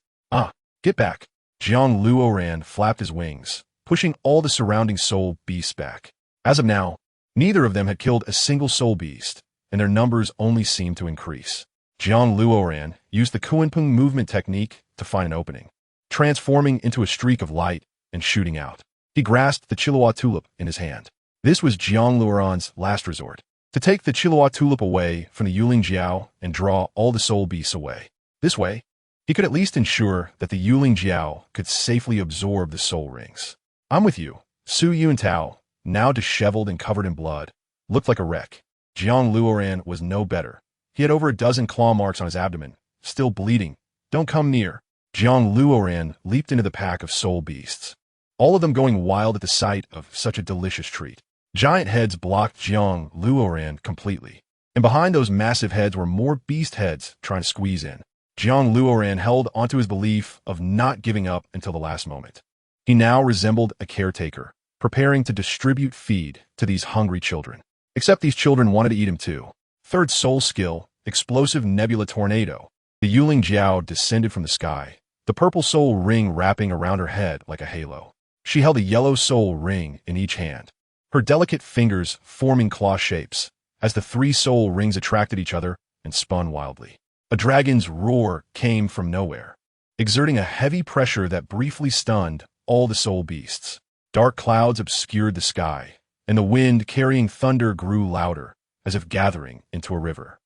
Get back. Jiang Luoran flapped his wings, pushing all the surrounding soul beasts back. As of now, neither of them had killed a single soul beast, and their numbers only seemed to increase. Jiang Luoran used the Kuanping movement technique to find an opening, transforming into a streak of light and shooting out. He grasped the Chilua tulip in his hand. This was Jiang Luoran's last resort, to take the Chilua tulip away from the Yuling Jiao and draw all the soul beasts away. This way, he could at least ensure that the Yuling Jiao could safely absorb the soul rings. I'm with you. Su Yuntao, now disheveled and covered in blood, looked like a wreck. Jiang Luoran was no better. He had over a dozen claw marks on his abdomen, still bleeding. Don't come near. Jiang Luoran leaped into the pack of soul beasts, all of them going wild at the sight of such a delicious treat. Giant heads blocked Jiang Luoran completely, and behind those massive heads were more beast heads trying to squeeze in. Jiang Luoran held onto his belief of not giving up until the last moment. He now resembled a caretaker, preparing to distribute feed to these hungry children. Except these children wanted to eat him too. Third soul skill, explosive nebula tornado. The Yuling Jiao descended from the sky, the purple soul ring wrapping around her head like a halo. She held a yellow soul ring in each hand, her delicate fingers forming claw shapes, as the three soul rings attracted each other and spun wildly. A dragon's roar came from nowhere, exerting a heavy pressure that briefly stunned all the soul beasts. Dark clouds obscured the sky, and the wind carrying thunder grew louder, as if gathering into a river.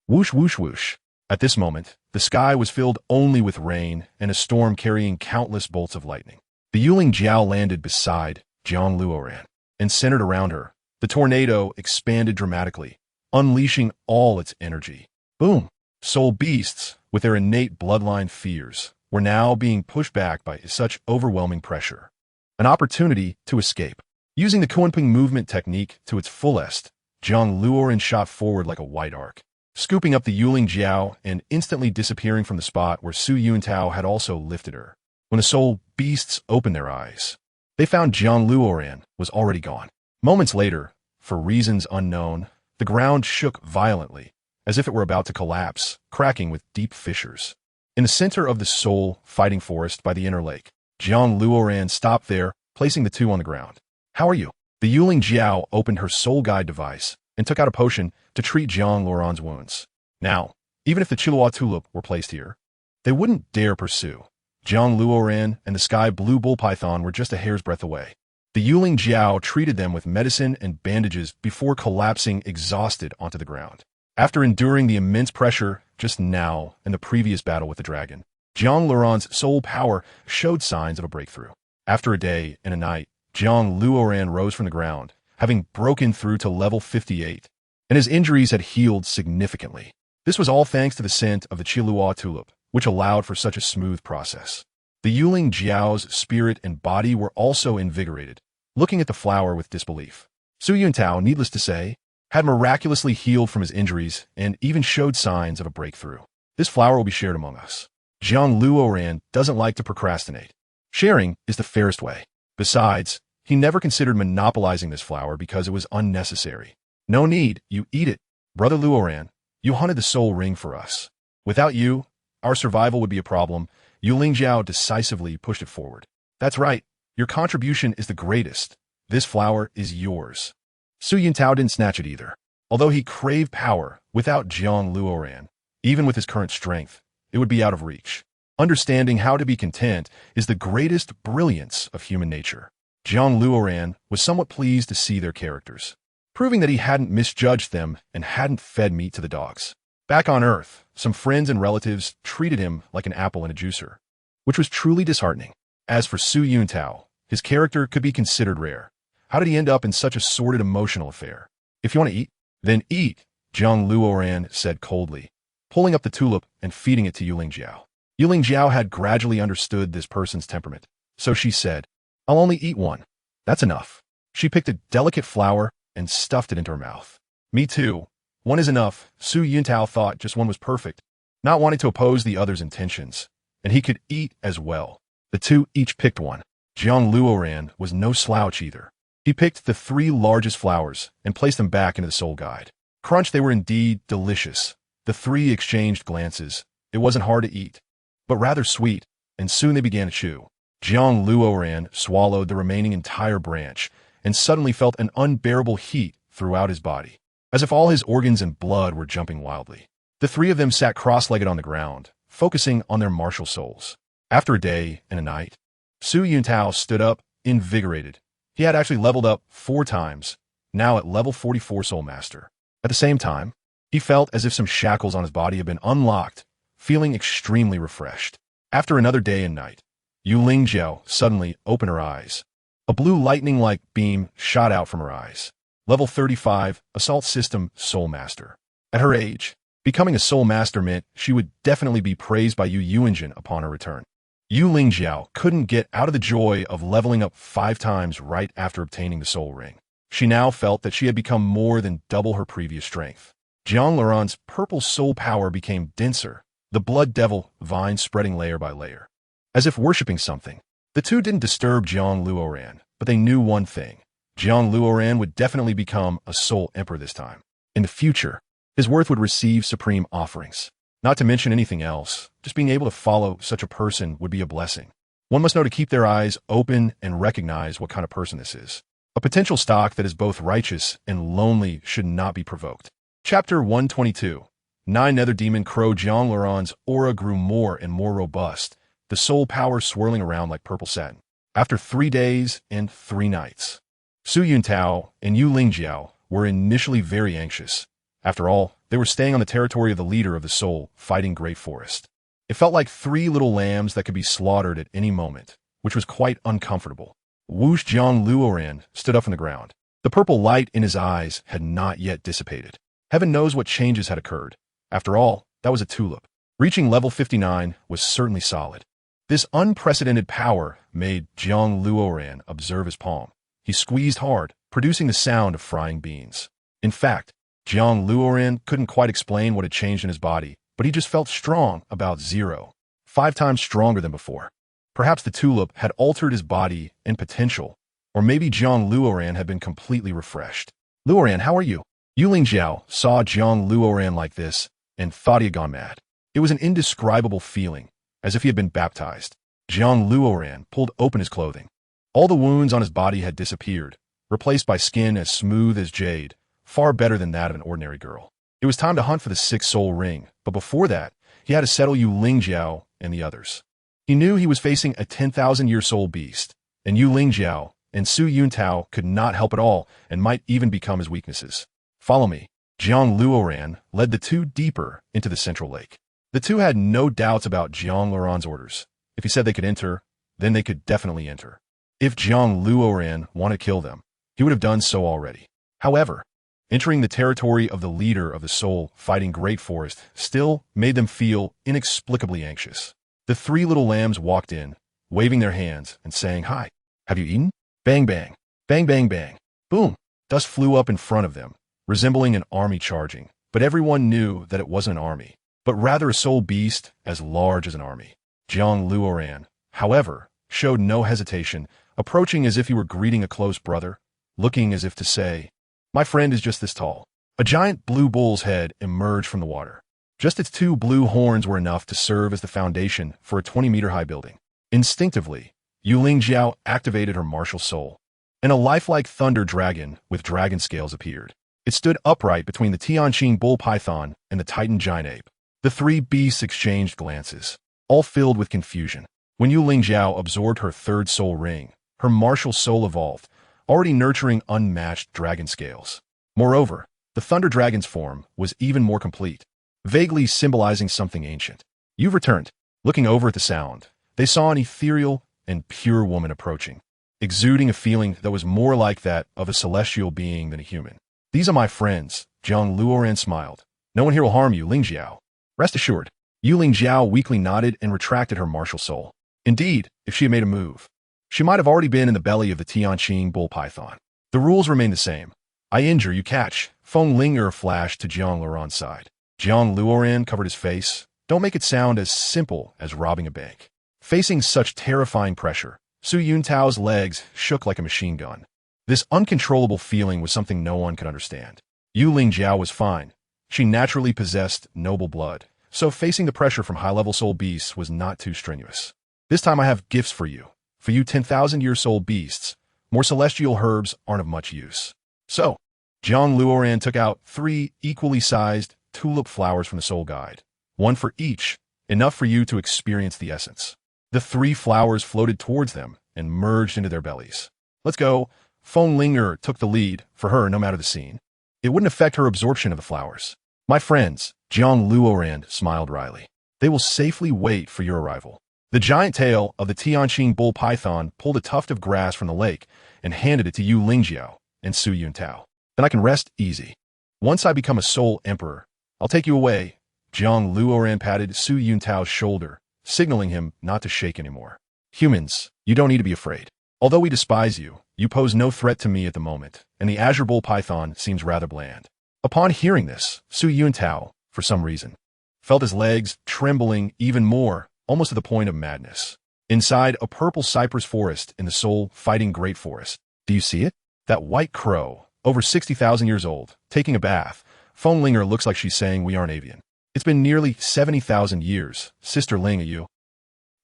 Whoosh, whoosh, whoosh. At this moment, the sky was filled only with rain and a storm carrying countless bolts of lightning. The Yuling Jiao landed beside Jiang Luoran, and centered around her. The tornado expanded dramatically, unleashing all its energy. Boom! Soul beasts, with their innate bloodline fears, were now being pushed back by such overwhelming pressure. An opportunity to escape. Using the Kuanping movement technique to its fullest, Jiang Luoran shot forward like a white arc, scooping up the Yuling Jiao and instantly disappearing from the spot where Su Yuntao had also lifted her. When the soul beasts opened their eyes, they found Jiang Luoran was already gone. Moments later, for reasons unknown, the ground shook violently, as if it were about to collapse, cracking with deep fissures. In the center of the soul fighting forest by the inner lake, Jiang Luoran stopped there, placing the two on the ground. How are you? The Yuling Jiao opened her soul guide device and took out a potion to treat Jiang Luoran's wounds. Now, even if the Chilua tulip were placed here, they wouldn't dare pursue. Jiang Luoran and the sky blue bull python were just a hair's breadth away. The Yuling Jiao treated them with medicine and bandages before collapsing exhausted onto the ground. After enduring the immense pressure just now in the previous battle with the dragon, Jiang Luoran's soul power showed signs of a breakthrough. After a day and a night, Jiang Luoran rose from the ground, having broken through to level 58, and his injuries had healed significantly. This was all thanks to the scent of the Chilua tulip, which allowed for such a smooth process. The Yuling Jiao's spirit and body were also invigorated, looking at the flower with disbelief. Su Yuntao, needless to say, had miraculously healed from his injuries and even showed signs of a breakthrough. This flower will be shared among us. Jiang Luoran doesn't like to procrastinate. Sharing is the fairest way. Besides, he never considered monopolizing this flower because it was unnecessary. No need, you eat it. Brother Luoran, you hunted the soul ring for us. Without you, our survival would be a problem. Yuling Jiao decisively pushed it forward. That's right, your contribution is the greatest. This flower is yours. Su Yuntao didn't snatch it either. Although he craved power, without Jiang Luoran, even with his current strength, it would be out of reach. Understanding how to be content is the greatest brilliance of human nature. Jiang Luoran was somewhat pleased to see their characters, proving that he hadn't misjudged them and hadn't fed meat to the dogs. Back on Earth, some friends and relatives treated him like an apple in a juicer, which was truly disheartening. As for Su Yuntao, his character could be considered rare. How did he end up in such a sordid emotional affair? If you want to eat, then eat, Jiang Luoran said coldly, pulling up the tulip and feeding it to Yuling Jiao. Yuling Jiao had gradually understood this person's temperament, so she said, I'll only eat one. That's enough. She picked a delicate flower and stuffed it into her mouth. Me too. One is enough. Su Yuntao thought just one was perfect, not wanting to oppose the other's intentions, and he could eat as well. The two each picked one. Jiang Luoran was no slouch either. He picked the three largest flowers and placed them back into the soul guide. Crunch, they were indeed delicious. The three exchanged glances. It wasn't hard to eat, but rather sweet, and soon they began to chew. Jiang Luoran swallowed the remaining entire branch, and suddenly felt an unbearable heat throughout his body, as if all his organs and blood were jumping wildly. The three of them sat cross-legged on the ground, focusing on their martial souls. After a day and a night, Su Yuntao stood up, invigorated. He had actually leveled up 4 times, now at level 44 Soul Master. At the same time, he felt as if some shackles on his body had been unlocked, feeling extremely refreshed. After another day and night, Yu Lingjiao suddenly opened her eyes. A blue lightning-like beam shot out from her eyes. Level 35, Assault System Soul Master. At her age, becoming a Soul Master meant she would definitely be praised by Yu Yuanjin upon her return. Yu Lingjiao couldn't get out of the joy of leveling up 5 times right after obtaining the Soul Ring. She now felt that she had become more than double her previous strength. JiangLuoran's purple soul power became denser, the blood devil vine spreading layer by layer. As if worshipping something, the two didn't disturb Jiang Luoran, but they knew one thing. Jiang Luoran would definitely become a soul emperor this time. In the future, his worth would receive supreme offerings. Not to mention anything else, just being able to follow such a person would be a blessing. One must know to keep their eyes open and recognize what kind of person this is. A potential stock that is both righteous and lonely should not be provoked. Chapter 122. 9 Nether Demon Crow. JiangLuoran's aura grew more and more robust, the soul power swirling around like purple satin. After 3 days and 3 nights, Su Yuntao and Yu Lingjiao were initially very anxious. After all, they were staying on the territory of the leader of the soul, fighting Great Forest. It felt like 3 little lambs that could be slaughtered at any moment, which was quite uncomfortable. Whoosh! Jiang Luoran stood up from the ground. The purple light in his eyes had not yet dissipated. Heaven knows what changes had occurred. After all, that was a tulip. Reaching level 59 was certainly solid. This unprecedented power made Jiang Luoran observe his palm. He squeezed hard, producing the sound of frying beans. In fact, Jiang Luoran couldn't quite explain what had changed in his body, but he just felt strong, about 5 times stronger than before. Perhaps the tulip had altered his body and potential, or maybe Jiang Luoran had been completely refreshed. Luoran, how are you? Yu Lingjiao saw Jiang Luoran like this and thought he had gone mad. It was an indescribable feeling, as if he had been baptized. Jiang Luoran pulled open his clothing. All the wounds on his body had disappeared, replaced by skin as smooth as jade, far better than that of an ordinary girl. It was time to hunt for the 6th soul ring, but before that, he had to settle Yu Lingjiao and the others. He knew he was facing a 10,000-year soul beast, and Yu Lingjiao and Su Yuntao could not help at all and might even become his weaknesses. Follow me. Jiang Luoran led the two deeper into the central lake. The two had no doubts about Jiang Luoran's orders. If he said they could enter, then they could definitely enter. If Jiang Luoran wanted to kill them, he would have done so already. However, entering the territory of the leader of the soul fighting Great Forest still made them feel inexplicably anxious. The 3 little lambs walked in, waving their hands and saying, "Hi, have you eaten?" Bang, bang, bang, bang, bang. Boom! Dust flew up in front of them, resembling an army charging, but everyone knew that it wasn't an army, but rather a soul beast as large as an army. Jiang Luoran, however, showed no hesitation, approaching as if he were greeting a close brother, looking as if to say, "My friend is just this tall." A giant blue bull's head emerged from the water. Just its 2 blue horns were enough to serve as the foundation for a 20-meter-high building. Instinctively, Yu Lingjiao activated her martial soul, and a lifelike thunder dragon with dragon scales appeared. It stood upright between the Tianqing bull python and the Titan giant ape. The 3 beasts exchanged glances, all filled with confusion. When Yu Lingjiao absorbed her 3rd soul ring, her martial soul evolved, already nurturing unmatched dragon scales. Moreover, the thunder dragon's form was even more complete, vaguely symbolizing something ancient. "You've returned." Looking over at the sound, they saw an ethereal and pure woman approaching, exuding a feeling that was more like that of a celestial being than a human. "These are my friends," Jiang Luoran smiled. "No one here will harm you, Lingjiao. Rest assured." Yu Lingjiao weakly nodded and retracted her martial soul. Indeed, if she had made a move, she might have already been in the belly of the Tianqing bull python. The rules remain the same. I injure, you catch. Feng Linger flashed to Jiang Luoran's side. Jiang Luoran covered his face. Don't make it sound as simple as robbing a bank. Facing such terrifying pressure, Su Yuntao's legs shook like a machine gun. This uncontrollable feeling was something no one could understand. Yu Lingjiao was fine. She naturally possessed noble blood, so facing the pressure from high-level soul beasts was not too strenuous. This time I have gifts for you. For you 10,000-year-soul beasts, more celestial herbs aren't of much use. So, Jiang Luoran took out 3 equally sized tulip flowers from the soul guide, one for each, enough for you to experience the essence. The 3 flowers floated towards them and merged into their bellies. Let's go. Feng Linger took the lead, for her no matter the scene. It wouldn't affect her absorption of the flowers. My friends, Jiang Luoran smiled wryly. They will safely wait for your arrival. The giant tail of the Tianqing bull python pulled a tuft of grass from the lake and handed it to Yu Lingjiao and Su Yuntao. Then I can rest easy. Once I become a soul emperor, I'll take you away. Jiang Luoran patted Su Yuntao's shoulder, signaling him not to shake anymore. Humans, you don't need to be afraid. Although we despise you, you pose no threat to me at the moment, and the azure bull python seems rather bland. Upon hearing this, Su Yuntao, for some reason, felt his legs trembling even more, almost to the point of madness. Inside a purple cypress forest in the soul fighting great forest. Do you see it? That white crow, over 60,000 years old, taking a bath. Feng Linger looks like she's saying we aren't avian. It's been nearly 70,000 years, Sister Ling, you.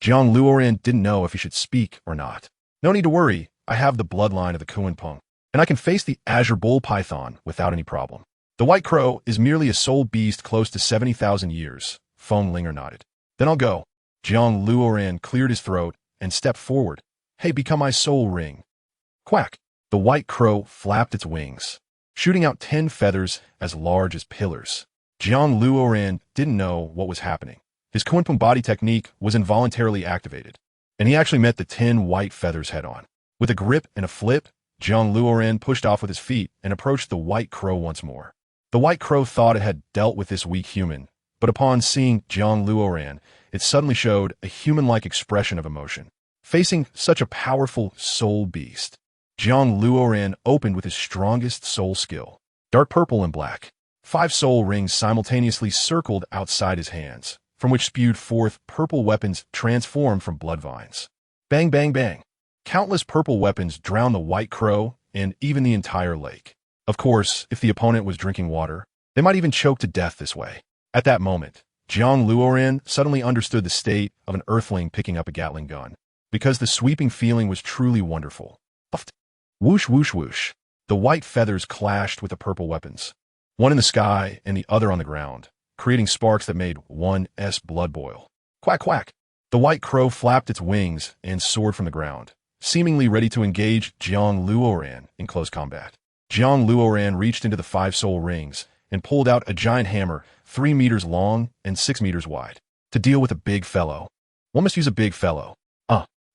Jiang Luoran didn't know if he should speak or not. No need to worry, I have the bloodline of the Kuanpeng, and I can face the azure bull python without any problem. The white crow is merely a soul beast close to 70,000 years, Feng Linger nodded. Then I'll go. Jiang Luoran cleared his throat and stepped forward. Hey, become my soul ring. Quack! The white crow flapped its wings, shooting out 10 feathers as large as pillars. Jiang Luoran didn't know what was happening. His Kunpeng body technique was involuntarily activated, and he actually met the 10 white feathers head-on. With a grip and a flip, Jiang Luoran pushed off with his feet and approached the white crow once more. The white crow thought it had dealt with this weak human, but upon seeing Jiang Luoran, it suddenly showed a human-like expression of emotion. Facing such a powerful soul beast, Jiang Luoran opened with his strongest soul skill, dark purple and black. 5 soul rings simultaneously circled outside his hands, from which spewed forth purple weapons transformed from blood vines. Bang, bang, bang. Countless purple weapons drowned the white crow and even the entire lake. Of course, if the opponent was drinking water, they might even choke to death this way. At that moment, Jiang Luoran suddenly understood the state of an earthling picking up a Gatling gun, because the sweeping feeling was truly wonderful. Whoosh, whoosh, whoosh. The white feathers clashed with the purple weapons, one in the sky and the other on the ground, creating sparks that made one's blood boil. Quack, quack. The white crow flapped its wings and soared from the ground, seemingly ready to engage Jiang Luoran in close combat. Jiang Luoran reached into the 5 soul rings and pulled out a giant hammer 3 meters long and 6 meters wide. To deal with a big fellow, one must use a big fellow.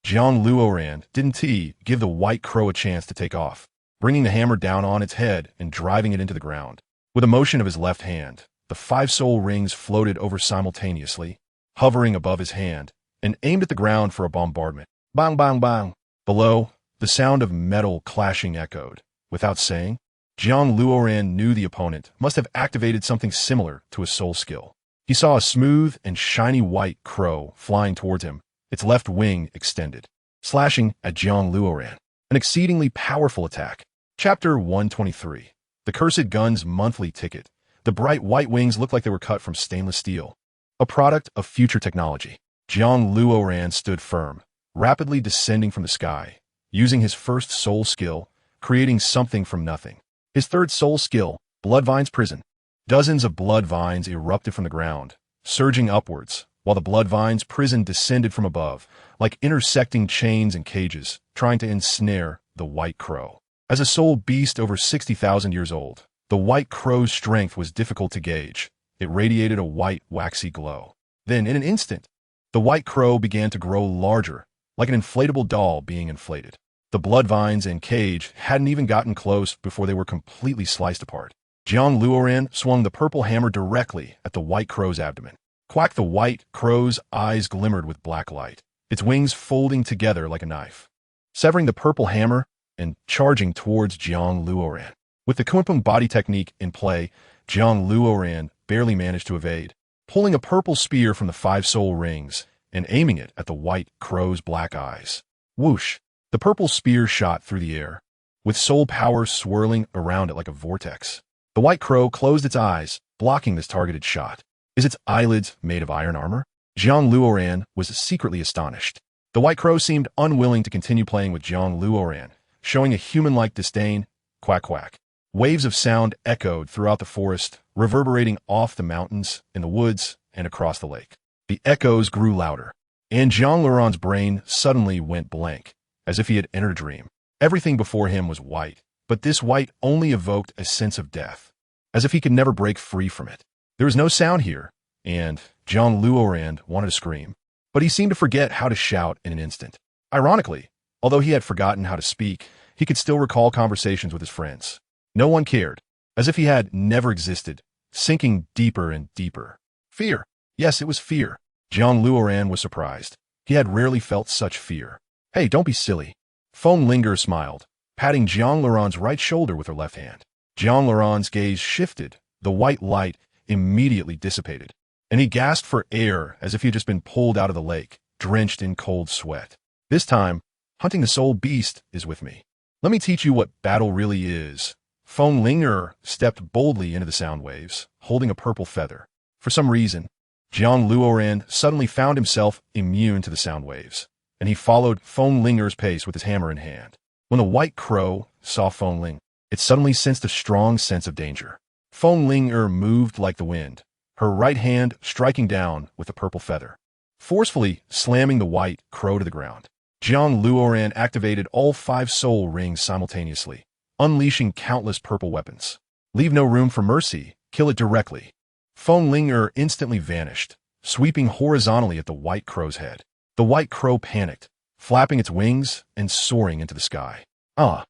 Jiang Luoran didn't give the white crow a chance to take off, bringing the hammer down on its head and driving it into the ground. With a motion of his left hand, the 5 soul rings floated over simultaneously, hovering above his hand, and aimed at the ground for a bombardment. Bang, bang, bang. Below, the sound of metal clashing echoed. Without saying, Jiang Luoran knew the opponent must have activated something similar to a soul skill. He saw a smooth and shiny white crow flying towards him, its left wing extended, slashing at Jiang Luoran. An exceedingly powerful attack. Chapter 123. The Cursed Gun's Monthly Ticket. The bright white wings looked like they were cut from stainless steel, a product of future technology. Jiang Luoran stood firm, rapidly descending from the sky, using his first soul skill, creating something from nothing. His third soul skill, Blood Vine's Prison. Dozens of blood vines erupted from the ground, surging upwards, while the blood vine's prison descended from above, like intersecting chains and cages, trying to ensnare the white crow. As a soul beast over 60,000 years old, the white crow's strength was difficult to gauge. It radiated a white, waxy glow. Then, in an instant, the white crow began to grow larger, like an inflatable doll being inflated. The blood vines and cage hadn't even gotten close before they were completely sliced apart. Jiang Luoran swung the purple hammer directly at the white crow's abdomen. Quack! The white crow's eyes glimmered with black light, its wings folding together like a knife, severing the purple hammer and charging towards Jiang Luoran. With the Kunpeng body technique in play, Jiang Luoran barely managed to evade, pulling a purple spear from the 5 soul rings and aiming it at the white crow's black eyes. Whoosh! The purple spear shot through the air, with soul power swirling around it like a vortex. The white crow closed its eyes, blocking this targeted shot. Is its eyelids made of iron armor? Jiang Luoran was secretly astonished. The white crow seemed unwilling to continue playing with Jiang Luoran, showing a human-like disdain. Quack quack. Waves of sound echoed throughout the forest, reverberating off the mountains, in the woods, and across the lake. The echoes grew louder, and Jiang Luoran's brain suddenly went blank, as if he had entered a dream. Everything before him was white, but this white only evoked a sense of death, as if he could never break free from it. There was no sound here, and Jiang Luoran wanted to scream, but he seemed to forget how to shout in an instant. Ironically, although he had forgotten how to speak, he could still recall conversations with his friends. No one cared, as if he had never existed, sinking deeper and deeper. Fear. Yes, it was fear. Jiang Luoran was surprised. He had rarely felt such fear. Hey, don't be silly. Feng Linger smiled, patting Jiang Luoran's right shoulder with her left hand. Jiang Luoran's gaze shifted. The white light immediately dissipated, and he gasped for air as if he had just been pulled out of the lake, drenched in cold sweat. This time, hunting the soul beast is with me. Let me teach you what battle really is. Feng Linger stepped boldly into the sound waves, holding a purple feather. For some reason, Jiang Luoran suddenly found himself immune to the sound waves, and he followed Feng Linger's pace with his hammer in hand. When the white crow saw Feng Ling, it suddenly sensed a strong sense of danger. Feng Linger moved like the wind, her right hand striking down with the purple feather, forcefully slamming the white crow to the ground. Jiang Luoran activated all 5 soul rings simultaneously, unleashing countless purple weapons. Leave no room for mercy, kill it directly. Feng Linger instantly vanished, sweeping horizontally at the white crow's head. The white crow panicked, flapping its wings and soaring into the sky. Jiang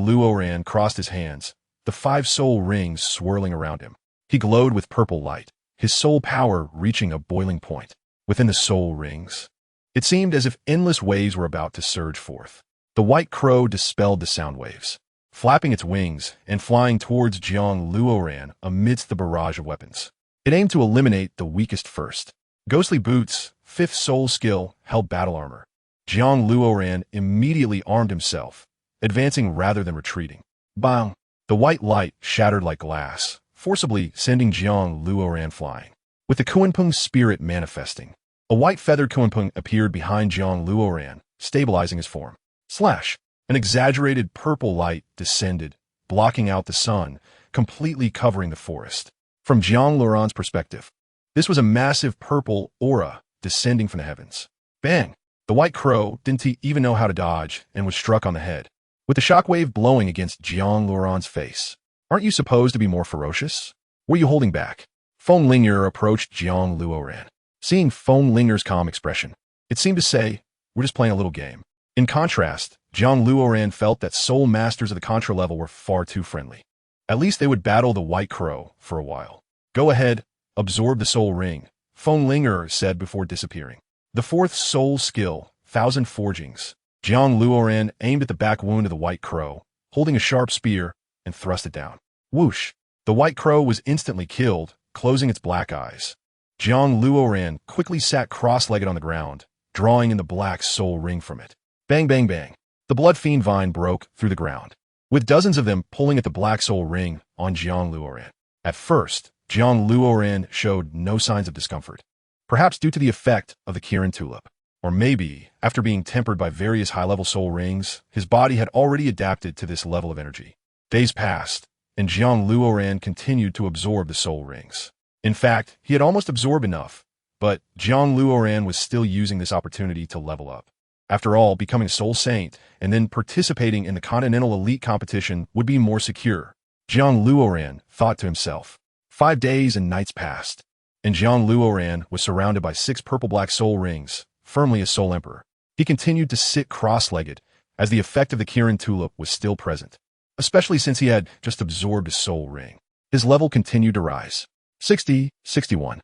Luoran crossed his hands, the 5 soul rings swirling around him. He glowed with purple light, his soul power reaching a boiling point. Within the soul rings, it seemed as if endless waves were about to surge forth. The white crow dispelled the sound waves, flapping its wings and flying towards Jiang Luoran amidst the barrage of weapons. It aimed to eliminate the weakest first. Ghostly Boots, 5th soul skill, held battle armor. Jiang Luoran immediately armed himself, advancing rather than retreating. Bang! The white light shattered like glass, forcibly sending Jiang Luoran flying. With the Kunpeng spirit manifesting, a white feathered Kunpeng appeared behind Jiang Luoran, stabilizing his form. Slash! An exaggerated purple light descended, blocking out the sun, completely covering the forest. From Jiang Luoran's perspective, this was a massive purple aura descending from the heavens. Bang! The white crow didn't even know how to dodge and was struck on the head, with the shockwave blowing against Jiang Luoran's face. Aren't you supposed to be more ferocious? Were you holding back? Feng Linger approached Jiang Luoran. Seeing Feng Linger's calm expression, it seemed to say, we're just playing a little game. In contrast, Jiang Luoran felt that soul masters of the Contra level were far too friendly. At least they would battle the white crow for a while. Go ahead, absorb the soul ring, Feng Linger said before disappearing. The 4th soul skill, 1000 Forgings. Jiang Luoran aimed at the back wound of the white crow, holding a sharp spear, and thrust it down. Whoosh! The white crow was instantly killed, closing its black eyes. Jiang Luoran quickly sat cross-legged on the ground, drawing in the black soul ring from it. Bang, bang, bang. The blood fiend vine broke through the ground, with dozens of them pulling at the black soul ring on Jiang Luoran. At first, Jiang Luoran showed no signs of discomfort, perhaps due to the effect of the Kirin tulip. Or maybe, after being tempered by various high-level soul rings, his body had already adapted to this level of energy. Days passed, and Jiang Luoran continued to absorb the soul rings. In fact, he had almost absorbed enough, but Jiang Luoran was still using this opportunity to level up. After all, becoming a soul saint and then participating in the Continental Elite competition would be more secure. Jiang Luoran thought to himself. 5 days and nights passed, and Jiang Luoran was surrounded by 6 purple-black soul rings, firmly as Soul Emperor. He continued to sit cross-legged, as the effect of the Kirin tulip was still present, especially since he had just absorbed a soul ring. His level continued to rise. 60, 61,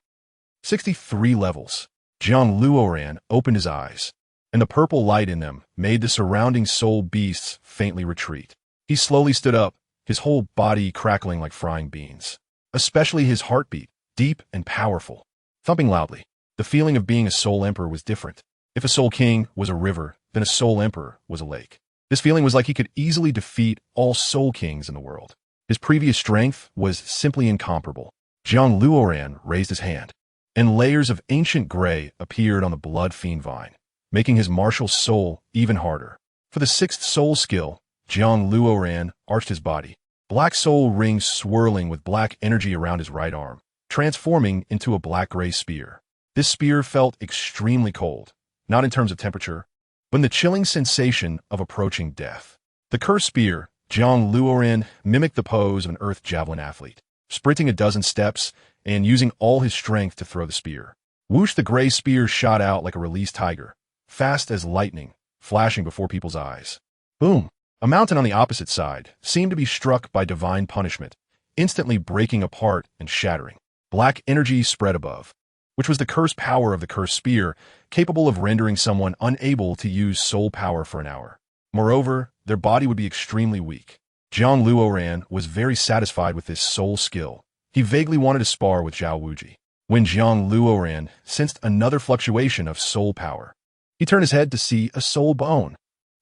63 levels. Jiang Luoran opened his eyes, and the purple light in them made the surrounding soul beasts faintly retreat. He slowly stood up, his whole body crackling like frying beans, especially his heartbeat, deep and powerful, thumping loudly. The feeling of being a soul emperor was different. If a soul king was a river, then a soul emperor was a lake. This feeling was like he could easily defeat all soul kings in the world. His previous strength was simply incomparable. Jiang Luoran raised his hand, and layers of ancient gray appeared on the blood fiend vine, making his martial soul even harder. For the sixth soul skill, Jiang Luoran arched his body. Black soul rings swirling with black energy around his right arm, transforming into a black-gray spear. This spear felt extremely cold, not in terms of temperature, but in the chilling sensation of approaching death. The cursed spear, Jiang Luoran, mimicked the pose of an earth javelin athlete, sprinting a dozen steps and using all his strength to throw the spear. Whoosh, the gray spear shot out like a released tiger, fast as lightning, flashing before people's eyes. Boom! A mountain on the opposite side seemed to be struck by divine punishment, instantly breaking apart and shattering. Black energy spread above, which was the cursed power of the cursed spear, capable of rendering someone unable to use soul power for an hour. Moreover, their body would be extremely weak. Jiang Luoran was very satisfied with this soul skill. He vaguely wanted to spar with Zhao Wuji. When Jiang Luoran sensed another fluctuation of soul power, he turned his head to see a soul bone.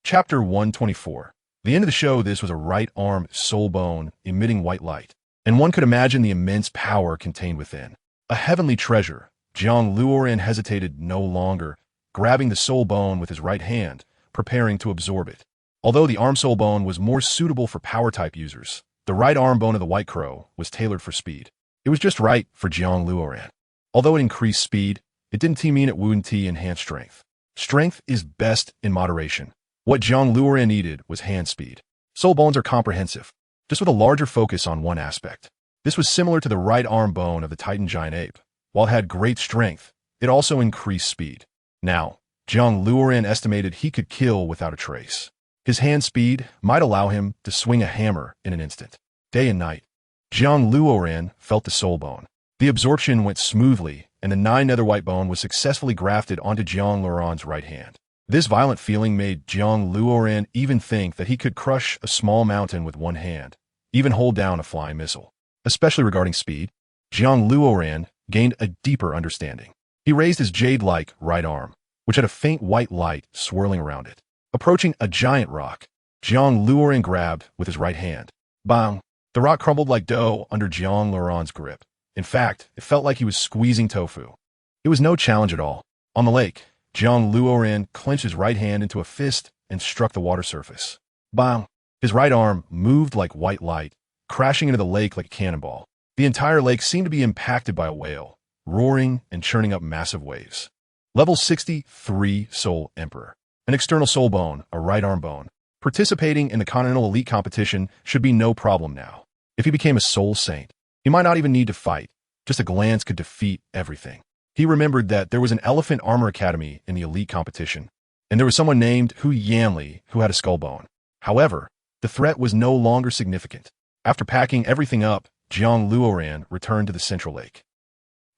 Chapter 124. The end of the show, this was a right arm soul bone emitting white light, and one could imagine the immense power contained within. A heavenly treasure. Jiang Luoran hesitated no longer, grabbing the soul bone with his right hand, preparing to absorb it. Although the arm soul bone was more suitable for power-type users, the right arm bone of the White Crow was tailored for speed. It was just right for Jiang Luoran. Although it increased speed, it didn't mean it wouldn't enhance strength. Strength is best in moderation. What Jiang Luoran needed was hand speed. Soul bones are comprehensive, just with a larger focus on one aspect. This was similar to the right arm bone of the Titan giant ape. While it had great strength, it also increased speed. Now, Jiang Luoran estimated he could kill without a trace. His hand speed might allow him to swing a hammer in an instant. Day and night, Jiang Luoran felt the soul bone. The absorption went smoothly, and the 9 nether white bone was successfully grafted onto Jiang Luoran's right hand. This violent feeling made Jiang Luoran even think that he could crush a small mountain with one hand, even hold down a flying missile. Especially regarding speed, Jiang Luoran gained a deeper understanding. He raised his jade-like right arm, which had a faint white light swirling around it. Approaching a giant rock, Jiang Luoran grabbed with his right hand. Bang! The rock crumbled like dough under Jiang Luoran's grip. In fact, it felt like he was squeezing tofu. It was no challenge at all. On the lake, Jiang Luoran clenched his right hand into a fist and struck the water surface. Bang! His right arm moved like white light, crashing into the lake like a cannonball. The entire lake seemed to be impacted by a whale, roaring and churning up massive waves. Level 63 Soul Emperor. An external soul bone, a right arm bone. Participating in the Continental Elite competition should be no problem now. If he became a soul saint, he might not even need to fight. Just a glance could defeat everything. He remembered that there was an Elephant Armor Academy in the Elite competition, and there was someone named Hu Yanli who had a skull bone. However, the threat was no longer significant. After packing everything up, Jiang Luoran returned to the central lake.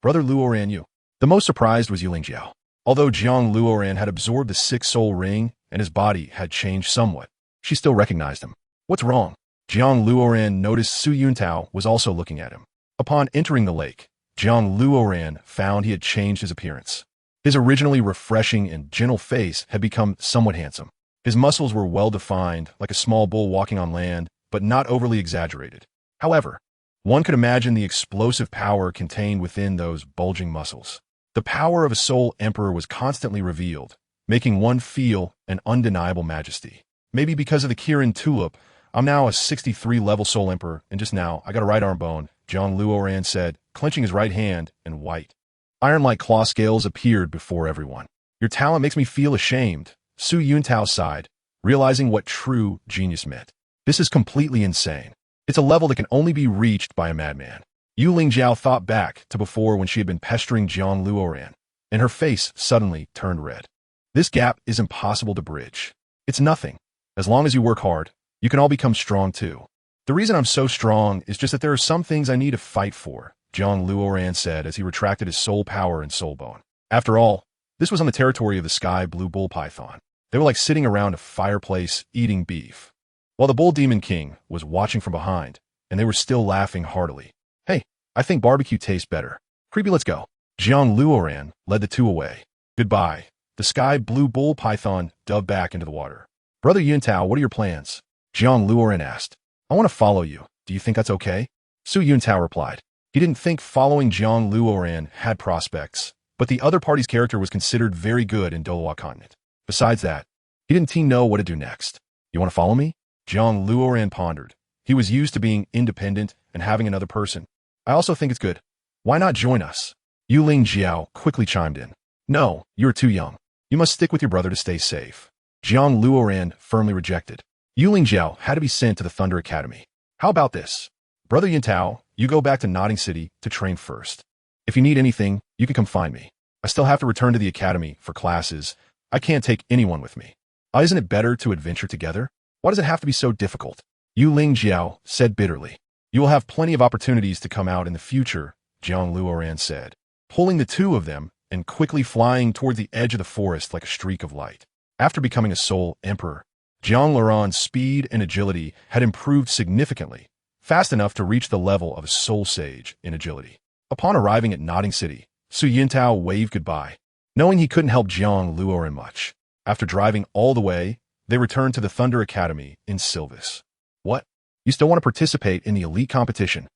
Brother Luoran Yu. The most surprised was Yu Lingjiao. Although Jiang Luoran had absorbed the 6th soul ring and his body had changed somewhat, she still recognized him. What's wrong? Jiang Luoran noticed Su Yuntao was also looking at him. Upon entering the lake, Jiang Luoran found he had changed his appearance. His originally refreshing and gentle face had become somewhat handsome. His muscles were well-defined, like a small bull walking on land, but not overly exaggerated. However, one could imagine the explosive power contained within those bulging muscles. The power of a soul emperor was constantly revealed, making one feel an undeniable majesty. Maybe because of the Kirin tulip, I'm now a 63-level soul emperor, and just now I got a right arm bone, Jiang Luoran said, clenching his right hand, and white, iron-like claw scales appeared before everyone. Your talent makes me feel ashamed, Su Yuntao sighed, realizing what true genius meant. This is completely insane. It's a level that can only be reached by a madman. Yu Lingjiao thought back to before when she had been pestering Jiang Luoran, and her face suddenly turned red. This gap is impossible to bridge. It's nothing. As long as you work hard, you can all become strong too. The reason I'm so strong is just that there are some things I need to fight for, Jiang Luoran said as he retracted his soul power and soul bone. After all, this was on the territory of the sky blue bull python. They were like sitting around a fireplace eating beef, while the bull demon king was watching from behind, and they were still laughing heartily. Hey, I think barbecue tastes better. Creepy, let's go. Jiang Luoran led the two away. Goodbye. The sky blue bull python dove back into the water. Brother Yuntao, what are your plans? Jiang Luoran asked. I want to follow you. Do you think that's okay? Su Yuntao replied. He didn't think following Jiang Luoran had prospects, but the other party's character was considered very good in Douluo continent. Besides that, he didn't know what to do next. You want to follow me? Jiang Luoran pondered. He was used to being independent and having another person. I also think it's good. Why not join us? Yuling Jiao quickly chimed in. No, you're too young. You must stick with your brother to stay safe. Jiang Luoran firmly rejected. Yuling Jiao had to be sent to the Thunder Academy. How about this? Brother Yintao, you go back to Notting City to train first. If you need anything, you can come find me. I still have to return to the academy for classes. I can't take anyone with me. Isn't it better to adventure together? Why does it have to be so difficult? Yuling Jiao said bitterly. You will have plenty of opportunities to come out in the future, Jiang Luoran said, pulling the two of them and quickly flying toward the edge of the forest like a streak of light. After becoming a Soul Emperor, Jiang Luoran's speed and agility had improved significantly, fast enough to reach the level of a Soul Sage in agility. Upon arriving at Notting City, Su Yintao waved goodbye, knowing he couldn't help Jiang Luoran much. After driving all the way, they returned to the Thunder Academy in Silvis. What? You still want to participate in the elite competition?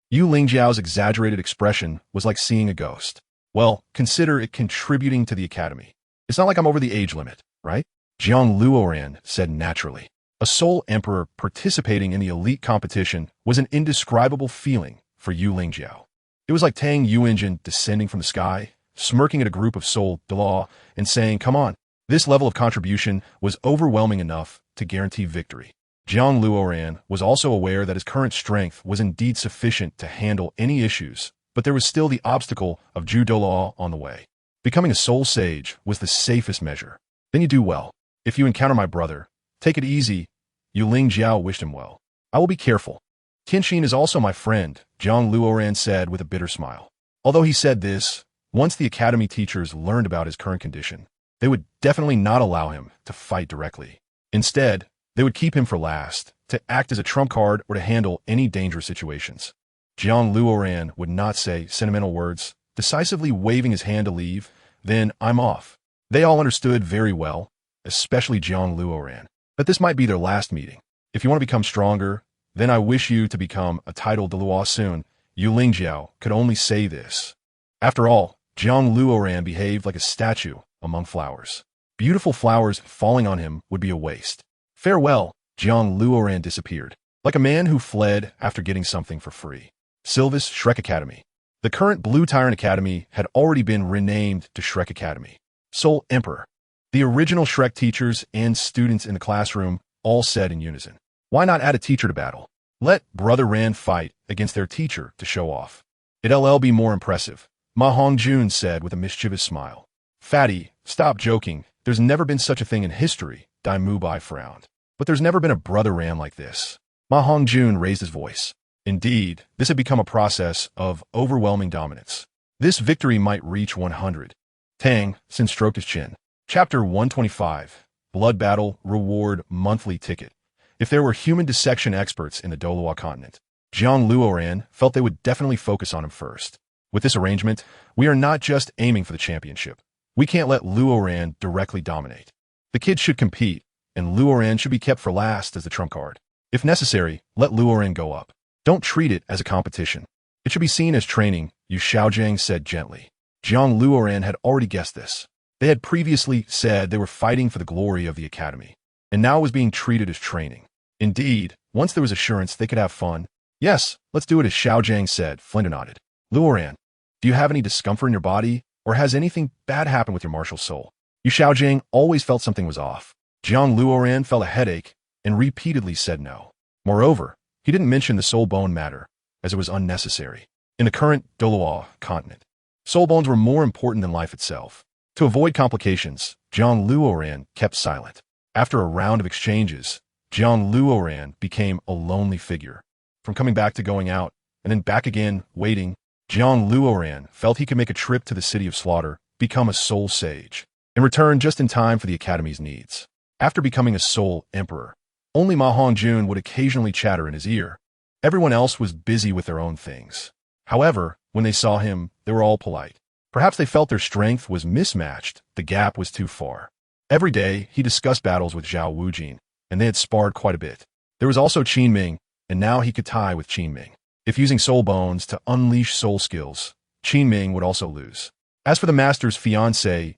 Yu Lingjiao's exaggerated expression was like seeing a ghost. Well, consider it contributing to the academy. It's not like I'm over the age limit, right? Jiang Luoran said naturally. A Soul Emperor participating in the elite competition was an indescribable feeling for Yu Lingjiao. It was like Tang Yuanjin descending from the sky, smirking at a group of Soul Douluo and saying, come on. This level of contribution was overwhelming enough to guarantee victory. Jiang Luoran was also aware that his current strength was indeed sufficient to handle any issues, but there was still the obstacle of Ju Douluo on the way. Becoming a Soul Sage was the safest measure. Then you do well. If you encounter my brother, take it easy. Yu Lingjiao wished him well. I will be careful. Tianxin is also my friend, Jiang Luoran said with a bitter smile. Although he said this, once the academy teachers learned about his current condition, they would definitely not allow him to fight directly. Instead, they would keep him for last, to act as a trump card or to handle any dangerous situations. Jiang Luoran would not say sentimental words, decisively waving his hand to leave, then I'm off. They all understood very well, especially Jiang Luoran, that this might be their last meeting. If you want to become stronger, then I wish you to become a Title Douluo soon. Yu Lingjiao could only say this. After all, Jiang Luoran behaved like a statue among flowers. Beautiful flowers falling on him would be a waste. Farewell, Jiang Luoran disappeared, like a man who fled after getting something for free. Silvis Shrek Academy. The current Blue Tyrant Academy had already been renamed to Shrek Academy. Soul Emperor. The original Shrek teachers and students in the classroom all said in unison, why not add a teacher to battle? Let Brother Ran fight against their teacher to show off. It'll be more impressive, Ma Hongjun said with a mischievous smile. Fatty, stop joking. There's never been such a thing in history, Dai Mubai frowned. But there's never been a Brother Ran like this. Ma Hongjun raised his voice. Indeed, this had become a process of overwhelming dominance. This victory might reach 100. Tang Sin stroked his chin. Chapter 125. Blood Battle Reward Monthly Ticket. If there were human dissection experts in the Douluo continent, Jiang Luoran felt they would definitely focus on him first. With this arrangement, we are not just aiming for the championship. We can't let Luoran directly dominate. The kids should compete, and Luoran should be kept for last as the trump card. If necessary, let Luoran go up. Don't treat it as a competition. It should be seen as training, Yu Xiaojiang said gently. Jiang Luoran had already guessed this. They had previously said they were fighting for the glory of the academy, and now it was being treated as training. Indeed, once there was assurance they could have fun. Yes, let's do it as Xiaojiang said. Flinda nodded. Luoran, do you have any discomfort in your body, or has anything bad happened with your martial soul? Yu Xiaojiang always felt something was off. Jiang Luoran felt a headache and repeatedly said no. Moreover, he didn't mention the soul bone matter, as it was unnecessary. In the current Douluo continent, soul bones were more important than life itself. To avoid complications, Jiang Luoran kept silent. After a round of exchanges, Jiang Luoran became a lonely figure. From coming back to going out, and then back again, waiting, Jiang Luoran felt he could make a trip to the city of slaughter, become a soul sage, and return just in time for the academy's needs. After becoming a soul emperor, only Ma Hongjun would occasionally chatter in his ear. Everyone else was busy with their own things. However, when they saw him, they were all polite. Perhaps they felt their strength was mismatched, the gap was too far. Every day, he discussed battles with Zhao Wujin, and they had sparred quite a bit. There was also Qin Ming, and now he could tie with Qin Ming. If using soul bones to unleash soul skills, Qin Ming would also lose. As for the master's fiancée,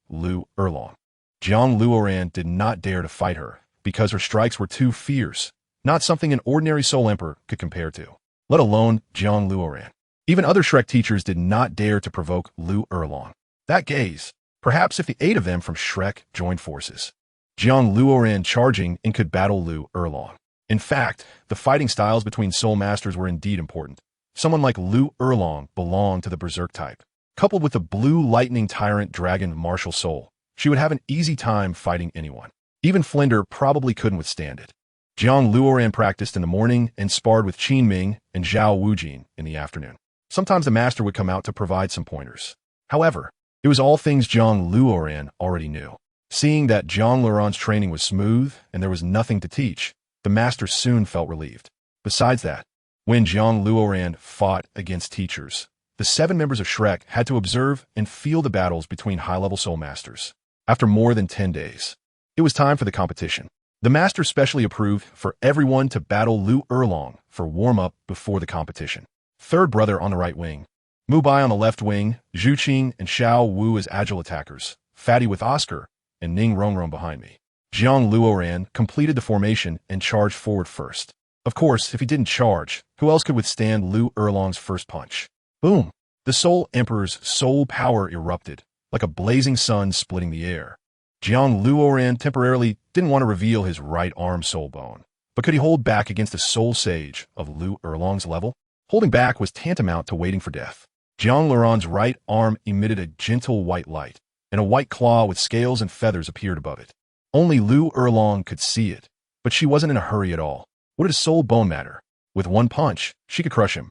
Lu Erlong, Jiang Luoran did not dare to fight her because her strikes were too fierce, not something an ordinary Soul Emperor could compare to, let alone Jiang Luoran. Even other Shrek teachers did not dare to provoke Lu Erlong. That gaze, perhaps if the 8 of them from Shrek joined forces. Jiang Luoran charging and could battle Lu Erlong. In fact, the fighting styles between Soul Masters were indeed important. Someone like Lu Erlong belonged to the Berserk type. Coupled with the blue lightning tyrant dragon martial soul, she would have an easy time fighting anyone. Even Flinder probably couldn't withstand it. Jiang Luoran practiced in the morning and sparred with Qin Ming and Zhao Wujin in the afternoon. Sometimes the master would come out to provide some pointers. However, it was all things Jiang Luoran already knew. Seeing that JiangLuoran's training was smooth and there was nothing to teach, the master soon felt relieved. Besides that, when Jiang Luoran fought against teachers, the 7 members of Shrek had to observe and feel the battles between high-level Soul Masters. After more than 10 days, it was time for the competition. The master specially approved for everyone to battle Lu Erlong for warm-up before the competition. Third brother on the right wing, Mu Bai on the left wing, Zhu Qing and Xiao Wu as agile attackers, Fatty with Oscar, and Ning Rongrong behind me. Jiang Luoran completed the formation and charged forward first. Of course, if he didn't charge, who else could withstand Lu Erlong's first punch? Boom! The Soul Emperor's soul power erupted, like a blazing sun splitting the air. Jiang Luoran temporarily didn't want to reveal his right arm soul bone, but could he hold back against the soul sage of Lu Erlong's level? Holding back was tantamount to waiting for death. JiangLuoran's right arm emitted a gentle white light, and a white claw with scales and feathers appeared above it. Only Lu Erlong could see it, but she wasn't in a hurry at all. What did a soul bone matter? With one punch, she could crush him.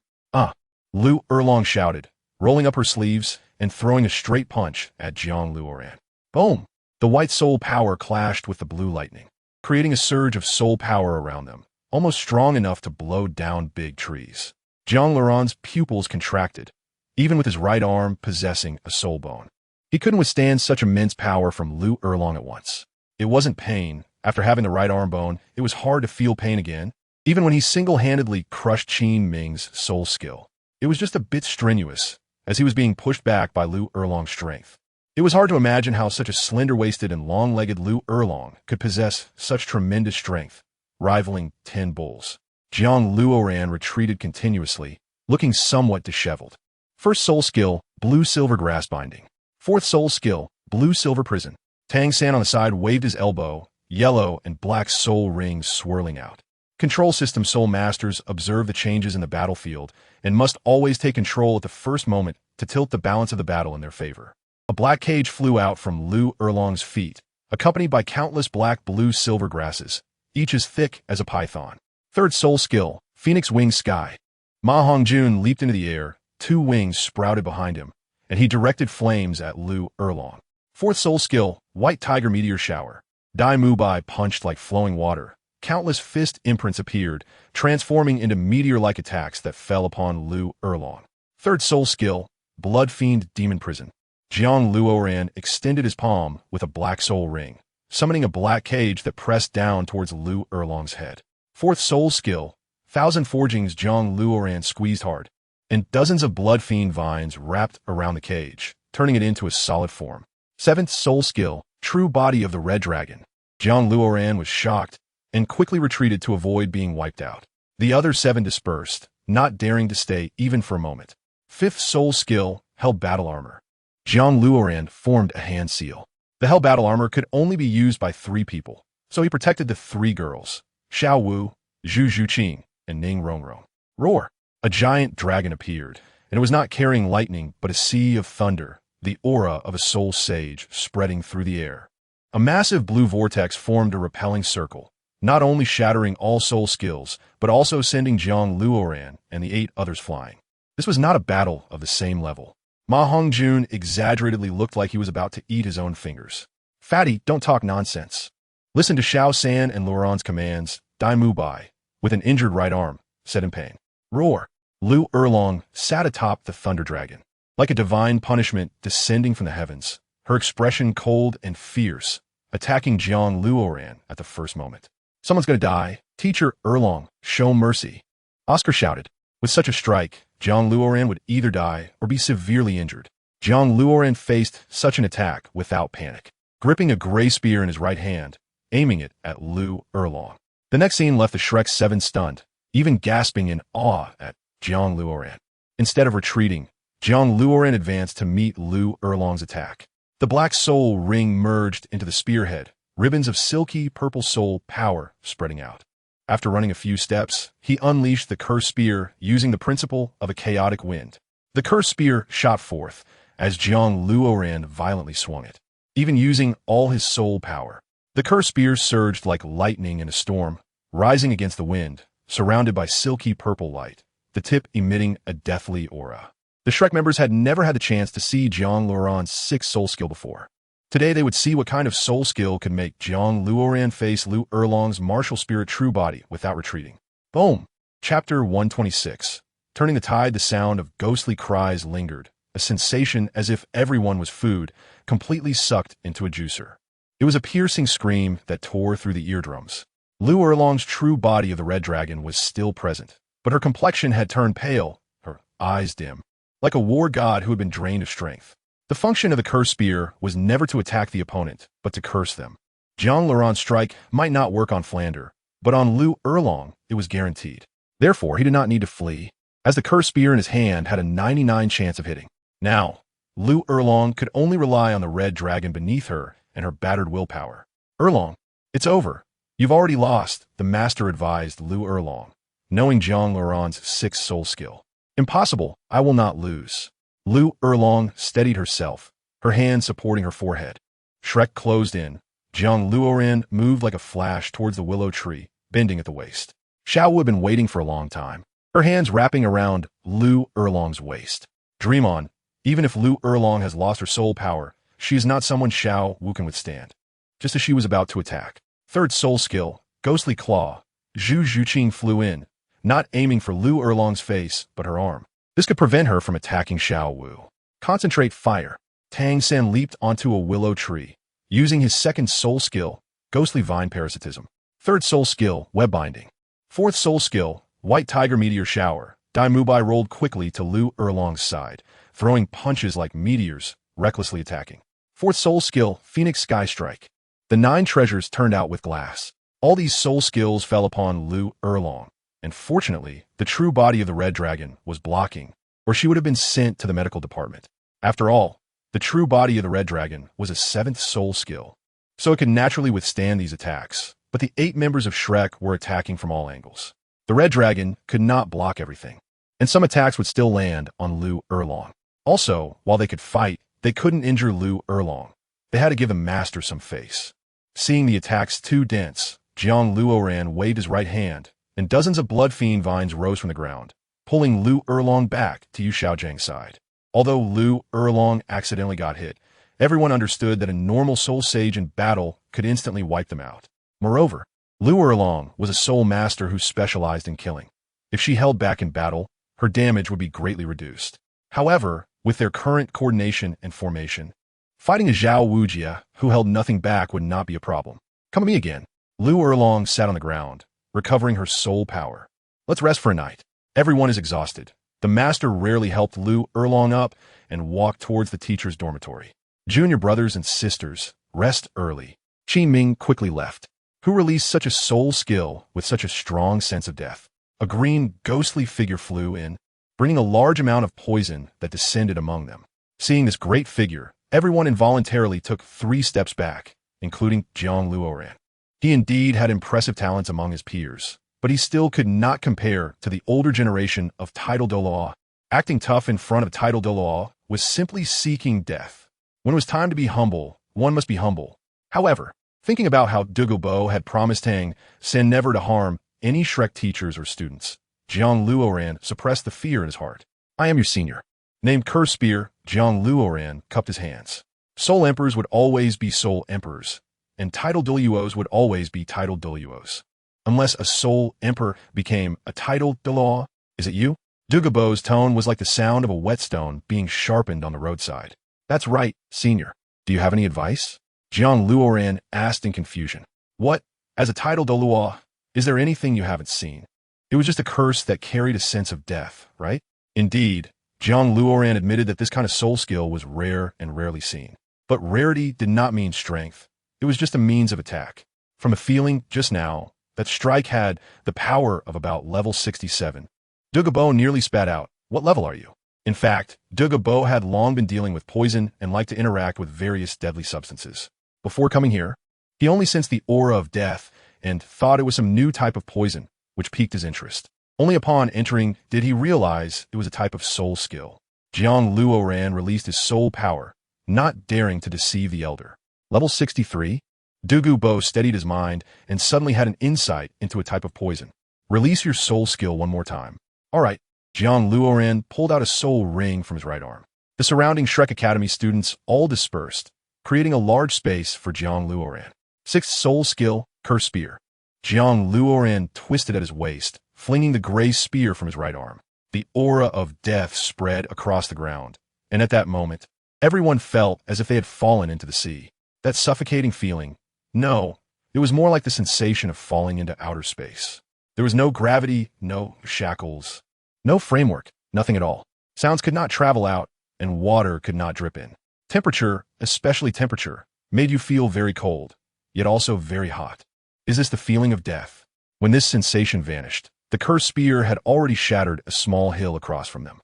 Lu Erlong shouted, rolling up her sleeves and throwing a straight punch at Jiang Luoran. Boom! The white soul power clashed with the blue lightning, creating a surge of soul power around them, almost strong enough to blow down big trees. JiangLuoran's pupils contracted, even with his right arm possessing a soul bone. He couldn't withstand such immense power from Lu Erlong at once. It wasn't pain. After having the right arm bone, it was hard to feel pain again, even when he single-handedly crushed Qin Ming's soul skill. It was just a bit strenuous, as he was being pushed back by Lu Erlong's strength. It was hard to imagine how such a slender-waisted and long-legged Lu Erlong could possess such tremendous strength, rivaling 10 bulls. Jiang Luoran retreated continuously, looking somewhat disheveled. First soul skill, blue-silver grass binding. Fourth soul skill, blue-silver prison. Tang San on the side waved his elbow, yellow and black soul rings swirling out. Control system Soul Masters observe the changes in the battlefield and must always take control at the first moment to tilt the balance of the battle in their favor. A black cage flew out from Lu Erlong's feet, accompanied by countless black blue-silver grasses, each as thick as a python. Third soul skill, Phoenix Wing Sky. Ma Hongjun leaped into the air, 2 wings sprouted behind him, and he directed flames at Lu Erlong. Fourth soul skill, White Tiger Meteor Shower. Dai Mu Bai punched like flowing water. Countless fist imprints appeared, transforming into meteor-like attacks that fell upon Lu Erlong. Third soul skill, Blood Fiend Demon Prison. Jiang Luoran extended his palm with a black soul ring, summoning a black cage that pressed down towards Lu Erlong's head. Fourth soul skill, Thousand Forgings. Jiang Luoran squeezed hard, and dozens of blood fiend vines wrapped around the cage, turning it into a solid form. Seventh soul skill, True Body of the Red Dragon. Jiang Luoran was shocked and quickly retreated to avoid being wiped out. The other 7 dispersed, not daring to stay even for a moment. Fifth soul skill, Hell Battle Armor. Jiang Luoran formed a hand seal. The Hell Battle Armor could only be used by 3 people, so he protected the 3 girls, Xiao Wu, Zhu Qing, and Ning Rongrong. Roar! A giant dragon appeared, and it was not carrying lightning but a sea of thunder, the aura of a soul sage spreading through the air. A massive blue vortex formed a repelling circle, not only shattering all soul skills, but also sending Jiang Luoran and the 8 others flying. This was not a battle of the same level. Ma Hongjun exaggeratedly looked like he was about to eat his own fingers. Fatty, don't talk nonsense. Listen to Xiao San and Luoran's commands. Dai Mu Bai, with an injured right arm, said in pain. Roar! Lu Erlong sat atop the thunder dragon, like a divine punishment descending from the heavens, her expression cold and fierce, attacking Jiang Luoran at the first moment. Someone's gonna die. Teacher Erlong, show mercy. Oscar shouted. With such a strike, Jiang Luoran would either die or be severely injured. Jiang Luoran faced such an attack without panic. gripping a gray spear in his right hand, aiming it at Lu Erlong. The next scene left the Shrek 7 stunned, even gasping in awe at Jiang Luoran. Instead of retreating, Jiang Luoran advanced to meet Lu Erlong's attack. The black soul ring merged into the spearhead, ribbons of silky purple soul power spreading out. After running a few steps, he unleashed the cursed spear using the principle of a chaotic wind. The cursed spear shot forth as Jiang Luoran violently swung it. Even using all his soul power, the cursed spear surged like lightning in a storm, rising against the wind, surrounded by silky purple light, the tip emitting a deathly aura. The Shrek members had never had the chance to see Jiang Luoran's 6th soul skill before. Today they would see what kind of soul skill could make Jiang Luoran face Lu Erlong's martial spirit true body without retreating. Boom! Chapter 126. Turning the tide, the sound of ghostly cries lingered, a sensation as if everyone was food, completely sucked into a juicer. It was a piercing scream that tore through the eardrums. Lu Erlong's true body of the red dragon was still present, but her complexion had turned pale, her eyes dim, like a war god who had been drained of strength. The function of the cursed spear was never to attack the opponent, but to curse them. Jiang Luoran's strike might not work on Flander, but on Lu Erlong it was guaranteed. Therefore, he did not need to flee, as the cursed spear in his hand had a 99 chance of hitting. Now, Lu Erlong could only rely on the red dragon beneath her and her battered willpower. Erlong, it's over. You've already lost, the master advised Lu Erlong, knowing Jiang Luoran's 6th soul skill. Impossible, I will not lose. Lu Erlong steadied herself, her hand supporting her forehead. Shrek closed in. Jiang Luoran moved like a flash towards the willow tree, bending at the waist. Xiao Wu had been waiting for a long time, her hands wrapping around Lu Erlong's waist. Dream on. Even if Lu Erlong has lost her soul power, she is not someone Xiao Wu can withstand. Just as she was about to attack. 3rd soul skill, Ghostly Claw. Zhu Zhuqing flew in, not aiming for Lu Erlong's face, but her arm. This could prevent her from attacking Xiao Wu. Concentrate fire. Tang Sen leaped onto a willow tree, using his 2nd soul skill, Ghostly Vine Parasitism. 3rd soul skill, Web Binding. 4th soul skill, White Tiger Meteor Shower. Dai Mubai rolled quickly to Lu Erlong's side, throwing punches like meteors, recklessly attacking. 4th soul skill, Phoenix Sky Strike. The 9 treasures turned out with glass. All these soul skills fell upon Lu Erlong, and fortunately, the true body of the red dragon was blocking, or she would have been sent to the medical department. After all, the true body of the red dragon was a 7th soul skill, so it could naturally withstand these attacks, but the 8 members of Shrek were attacking from all angles. The red dragon could not block everything, and some attacks would still land on Lu Erlong. Also, while they could fight, they couldn't injure Lu Erlong. They had to give the master some face. Seeing the attacks too dense, Jiang Luoran waved his right hand, and dozens of blood fiend vines rose from the ground, pulling Lu Erlong back to Yu Xiaojiang's side. Although Lu Erlong accidentally got hit, everyone understood that a normal soul sage in battle could instantly wipe them out. Moreover, Lu Erlong was a soul master who specialized in killing. If she held back in battle, her damage would be greatly reduced. However, with their current coordination and formation, fighting a Zhao Wujia who held nothing back would not be a problem. Come to me again. Lu Erlong sat on the ground, recovering her soul power. Let's rest for a night. Everyone is exhausted. The master rarely helped Lu Erlong up and walked towards the teacher's dormitory. Junior brothers and sisters, rest early. Qi Ming quickly left. Who released such a soul skill with such a strong sense of death? A green, ghostly figure flew in, bringing a large amount of poison that descended among them. Seeing this great figure, everyone involuntarily took 3 steps back, including Jiang Luoran. He indeed had impressive talents among his peers, but he still could not compare to the older generation of Title Douluo. Acting tough in front of Title Douluo was simply seeking death. When it was time to be humble, one must be humble. However, thinking about how Dugabo had promised Tang Sen never to harm any Shrek teachers or students, Jiang Luoran suppressed the fear in his heart. I am your senior. Named Curse Spear, Jiang Luoran cupped his hands. Soul Emperors would always be Soul Emperors, and Title Douluos would always be Title Douluos. Unless a Soul Emperor became a Title Douluo. Is it you? Dugabo's tone was like the sound of a whetstone being sharpened on the roadside. That's right, senior. Do you have any advice? Jiang Luoran asked in confusion. What? As a Title Douluo, is there anything you haven't seen? It was just a curse that carried a sense of death, right? Indeed, Jiang Luoran admitted that this kind of soul skill was rare and rarely seen. But rarity did not mean strength. It was just a means of attack. From a feeling just now, that strike had the power of about level 67. Douluo nearly spat out, "What level are you?" In fact, Douluo had long been dealing with poison and liked to interact with various deadly substances. Before coming here, he only sensed the aura of death and thought it was some new type of poison, which piqued his interest. Only upon entering did he realize it was a type of soul skill. JiangLuoran released his soul power, not daring to deceive the elder. Level 63? Douluo steadied his mind and suddenly had an insight into a type of poison. Release your soul skill one more time. All right. JiangLuoran pulled out a soul ring from his right arm. The surrounding Shrek Academy students all dispersed, creating a large space for JiangLuoran. Sixth soul skill, Curse Spear. JiangLuoran twisted at his waist, flinging the gray spear from his right arm. The aura of death spread across the ground, and at that moment, everyone felt as if they had fallen into the sea. That suffocating feeling. No, it was more like the sensation of falling into outer space. There was no gravity, no shackles, no framework, nothing at all. Sounds could not travel out, and water could not drip in. Temperature, especially temperature, made you feel very cold, yet also very hot. Is this the feeling of death? When this sensation vanished, the cursed spear had already shattered a small hill across from them.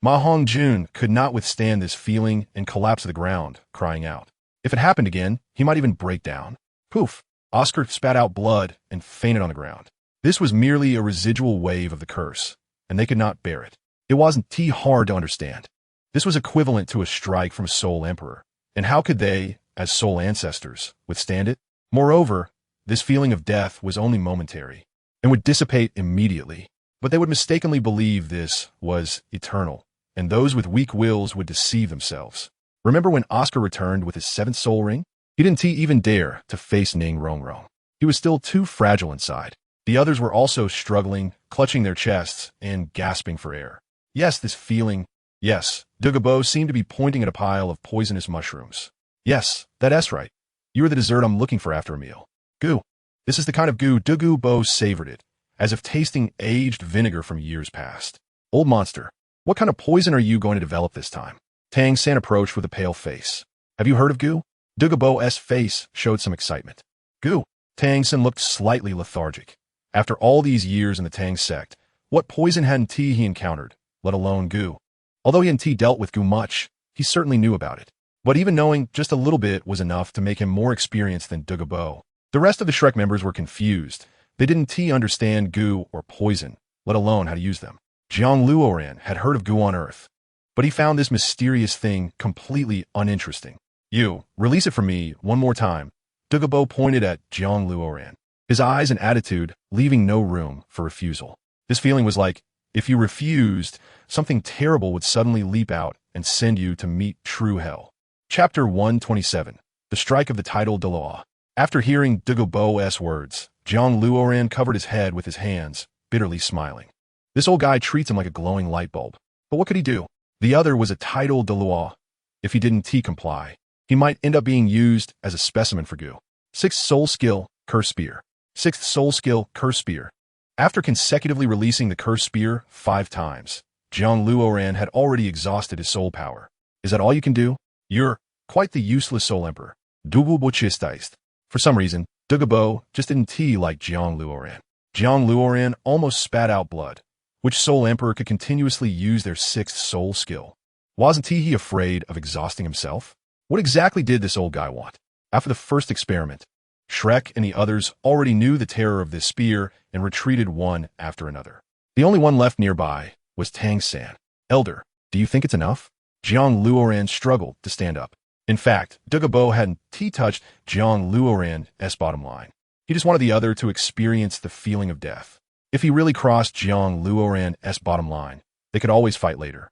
Ma Hongjun could not withstand this feeling and collapsed to the ground, crying out. If it happened again, he might even break down. Poof! Oscar spat out blood and fainted on the ground. This was merely a residual wave of the curse, and they could not bear it. It wasn't too hard to understand. This was equivalent to a strike from a Soul Emperor, and how could they, as Soul Ancestors, withstand it? Moreover, this feeling of death was only momentary, and would dissipate immediately, but they would mistakenly believe this was eternal, and those with weak wills would deceive themselves. Remember when Oscar returned with his 7th soul ring? He didn't even dare to face Ning Rongrong. He was still too fragile inside. The others were also struggling, clutching their chests, and gasping for air. Yes, this feeling. Yes, Douluo seemed to be pointing at a pile of poisonous mushrooms. Yes, that's right. You are the dessert I'm looking for after a meal. Goo. This is the kind of goo. Douluo savored it, as if tasting aged vinegar from years past. Old monster, what kind of poison are you going to develop this time? Tang San approached with a pale face. Have you heard of goo? Douluo's face showed some excitement. Goo. Tang San looked slightly lethargic. After all these years in the Tang sect, what poison hadn't he encountered, let alone goo? Although he hadn't dealt with goo much, he certainly knew about it. But even knowing just a little bit was enough to make him more experienced than Douluo. The rest of the Shrek members were confused. They didn't understand goo or poison, let alone how to use them. JiangLuoran had heard of goo on Earth, but he found this mysterious thing completely uninteresting. You, release it for me one more time. Douluo pointed at JiangLuoran, his eyes and attitude leaving no room for refusal. This feeling was like, if you refused, something terrible would suddenly leap out and send you to meet true hell. Chapter 127. The Strike of the Title Douluo. After hearing Douluo's words, JiangLuoran covered his head with his hands, bitterly smiling. This old guy treats him like a glowing light bulb. But what could he do? The other was a Title Douluo. If he didn't comply, he might end up being used as a specimen for goo. 6th soul skill, Curse Spear. 6th soul skill, Curse Spear. After consecutively releasing the Curse Spear 5 times, JiangLuoran had already exhausted his soul power. Is that all you can do? You're quite the useless Soul Emperor. Douluo. For some reason, Douluo just didn't like JiangLuoran. JiangLuoran almost spat out blood. Which Soul Emperor could continuously use their 6th soul skill? Wasn't he afraid of exhausting himself? What exactly did this old guy want? After the first experiment, Shrek and the others already knew the terror of this spear and retreated one after another. The only one left nearby was Tang San. Elder, do you think it's enough? JiangLuoran struggled to stand up. In fact, Douluo hadn't touched JiangLuoran's bottom line. He just wanted the other to experience the feeling of death. If he really crossed JiangLuoran's bottom line, they could always fight later.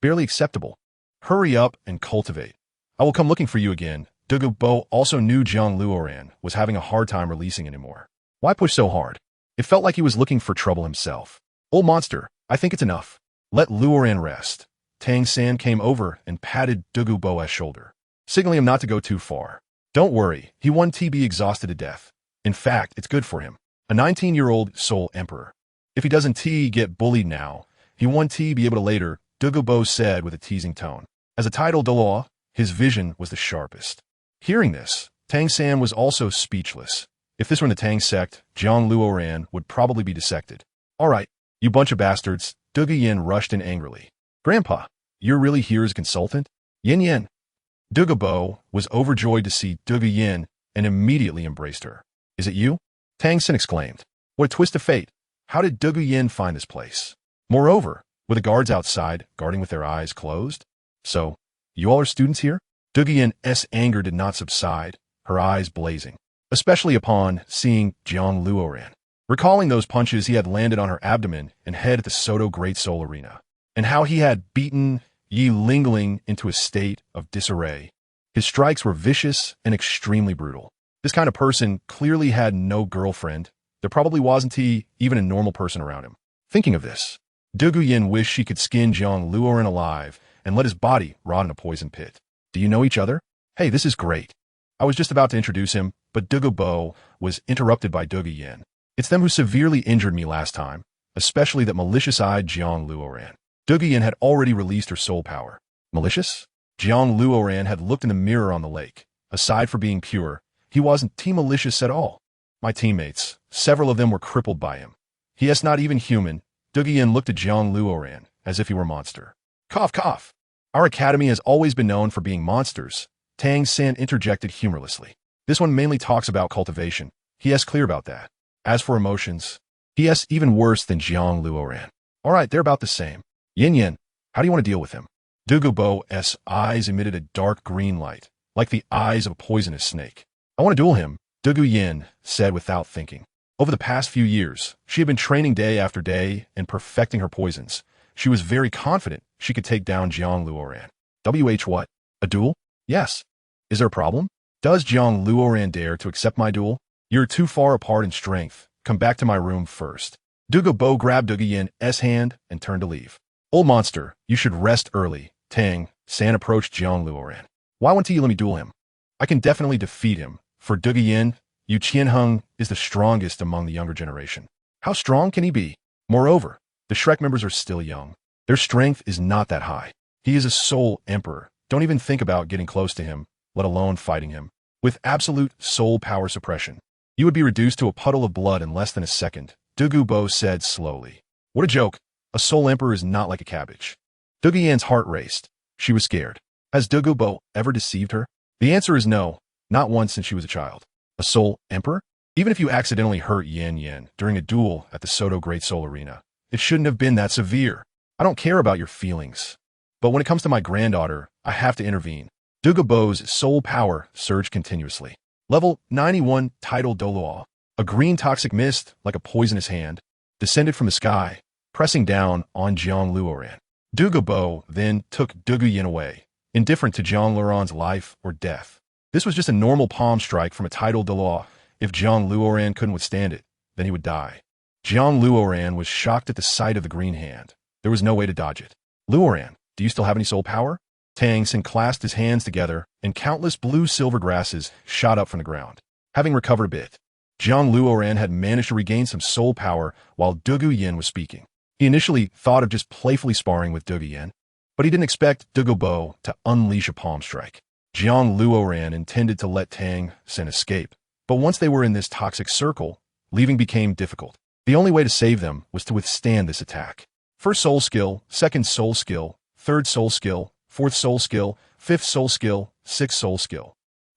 Barely acceptable. Hurry up and cultivate. I will come looking for you again. Douluo also knew JiangLuoran was having a hard time releasing anymore. Why push so hard? It felt like he was looking for trouble himself. Old monster, I think it's enough. Let Luoran rest. Tang San came over and patted Douluo's shoulder, signaling him not to go too far. Don't worry, he won't be exhausted to death. In fact, it's good for him. A 19-year-old Soul Emperor. If he doesn't get bullied now, he won't be able to later, Douluo said with a teasing tone. As a Title Douluo, His vision was the sharpest. Hearing this, Tang San was also speechless. If this were in the Tang sect, Jiang Luoran would probably be dissected. All right, you bunch of bastards, Dugu Yin rushed in angrily. Grandpa, you're really here as a consultant? Yin Yin. Dugu Bo was overjoyed to see Dugu Yin and immediately embraced her. Is it you? Tang San exclaimed. What a twist of fate. How did Dugu Yin find this place? Moreover, were the guards outside, guarding with their eyes closed? So, you all are students here? Dugu Yin's anger did not subside, her eyes blazing, especially upon seeing Jiang Luoran. Recalling those punches he had landed on her abdomen and head at the Soto Great Soul Arena, and how he had beaten Yi Lingling into a state of disarray. His strikes were vicious and extremely brutal. This kind of person clearly had no girlfriend. There probably wasn't even a normal person around him. Thinking of this, Dugu Yin wished she could skin Jiang Luoran alive and let his body rot in a poison pit. Do you know each other? Hey, this is great. I was just about to introduce him, but Dugu Bo was interrupted by Dugu Yin. It's them who severely injured me last time, especially that malicious-eyed Jiang Luoran. Dugu Yin had already released her soul power. Malicious? Jiang Luoran had looked in the mirror on the lake. Aside from being pure, he wasn't malicious at all. My teammates, several of them were crippled by him. He is not even human. Dugu Yin looked at Jiang Luoran as if he were a monster. Cough, cough. Our academy has always been known for being monsters, Tang San interjected humorlessly. This one mainly talks about cultivation. He is clear about that. As for emotions, he is even worse than Jiang Luoran. All right, they're about the same. Yin Yin, how do you want to deal with him? Dugu Bo's eyes emitted a dark green light, like the eyes of a poisonous snake. I want to duel him, Dugu Yin said without thinking. Over the past few years, she had been training day after day and perfecting her poisons. She was very confident she could take down Jiang Luoran. What? A duel? Yes. Is there a problem? Does Jiang Luoran dare to accept my duel? You're too far apart in strength. Come back to my room first. Dugu Bo grabbed Dugu Yin's hand and turned to leave. Old monster, you should rest early. Tang San approached Jiang Luoran. Why won't you let me duel him? I can definitely defeat him. For Dugu Yin, Yu Qianheng is the strongest among the younger generation. How strong can he be? Moreover, the Shrek members are still young. Their strength is not that high. He is a soul emperor. Don't even think about getting close to him, let alone fighting him. With absolute soul power suppression, you would be reduced to a puddle of blood in less than a second, Dugu Bo said slowly. What a joke. A soul emperor is not like a cabbage. Dugu Yin's heart raced. She was scared. Has Dugu Bo ever deceived her? The answer is no, not once since she was a child. A soul emperor? Even if you accidentally hurt Yin Yin during a duel at the Soto Great Soul Arena, it shouldn't have been that severe. I don't care about your feelings. But when it comes to my granddaughter, I have to intervene. Dugu Bo's soul power surged continuously. Level 91 Title Douluo. A green toxic mist, like a poisonous hand, descended from the sky, pressing down on Jiang Luoran. Dugu Bo then took Dugu Yin away, indifferent to JiangLuoran's life or death. This was just a normal palm strike from a Title Douluo. If Jiang Luoran couldn't withstand it, then he would die. Jiang Luoran was shocked at the sight of the green hand. There was no way to dodge it. Luoran, do you still have any soul power? Tang San clasped his hands together, and countless blue-silver grasses shot up from the ground. Having recovered a bit, Jiang Luoran had managed to regain some soul power while Dugu Yin was speaking. He initially thought of just playfully sparring with Dugu Yin, but he didn't expect Dugu Bo to unleash a palm strike. Jiang Luoran intended to let Tang San escape, but once they were in this toxic circle, leaving became difficult. The only way to save them was to withstand this attack. First soul skill, second soul skill, third soul skill, fourth soul skill, fifth soul skill, sixth soul skill.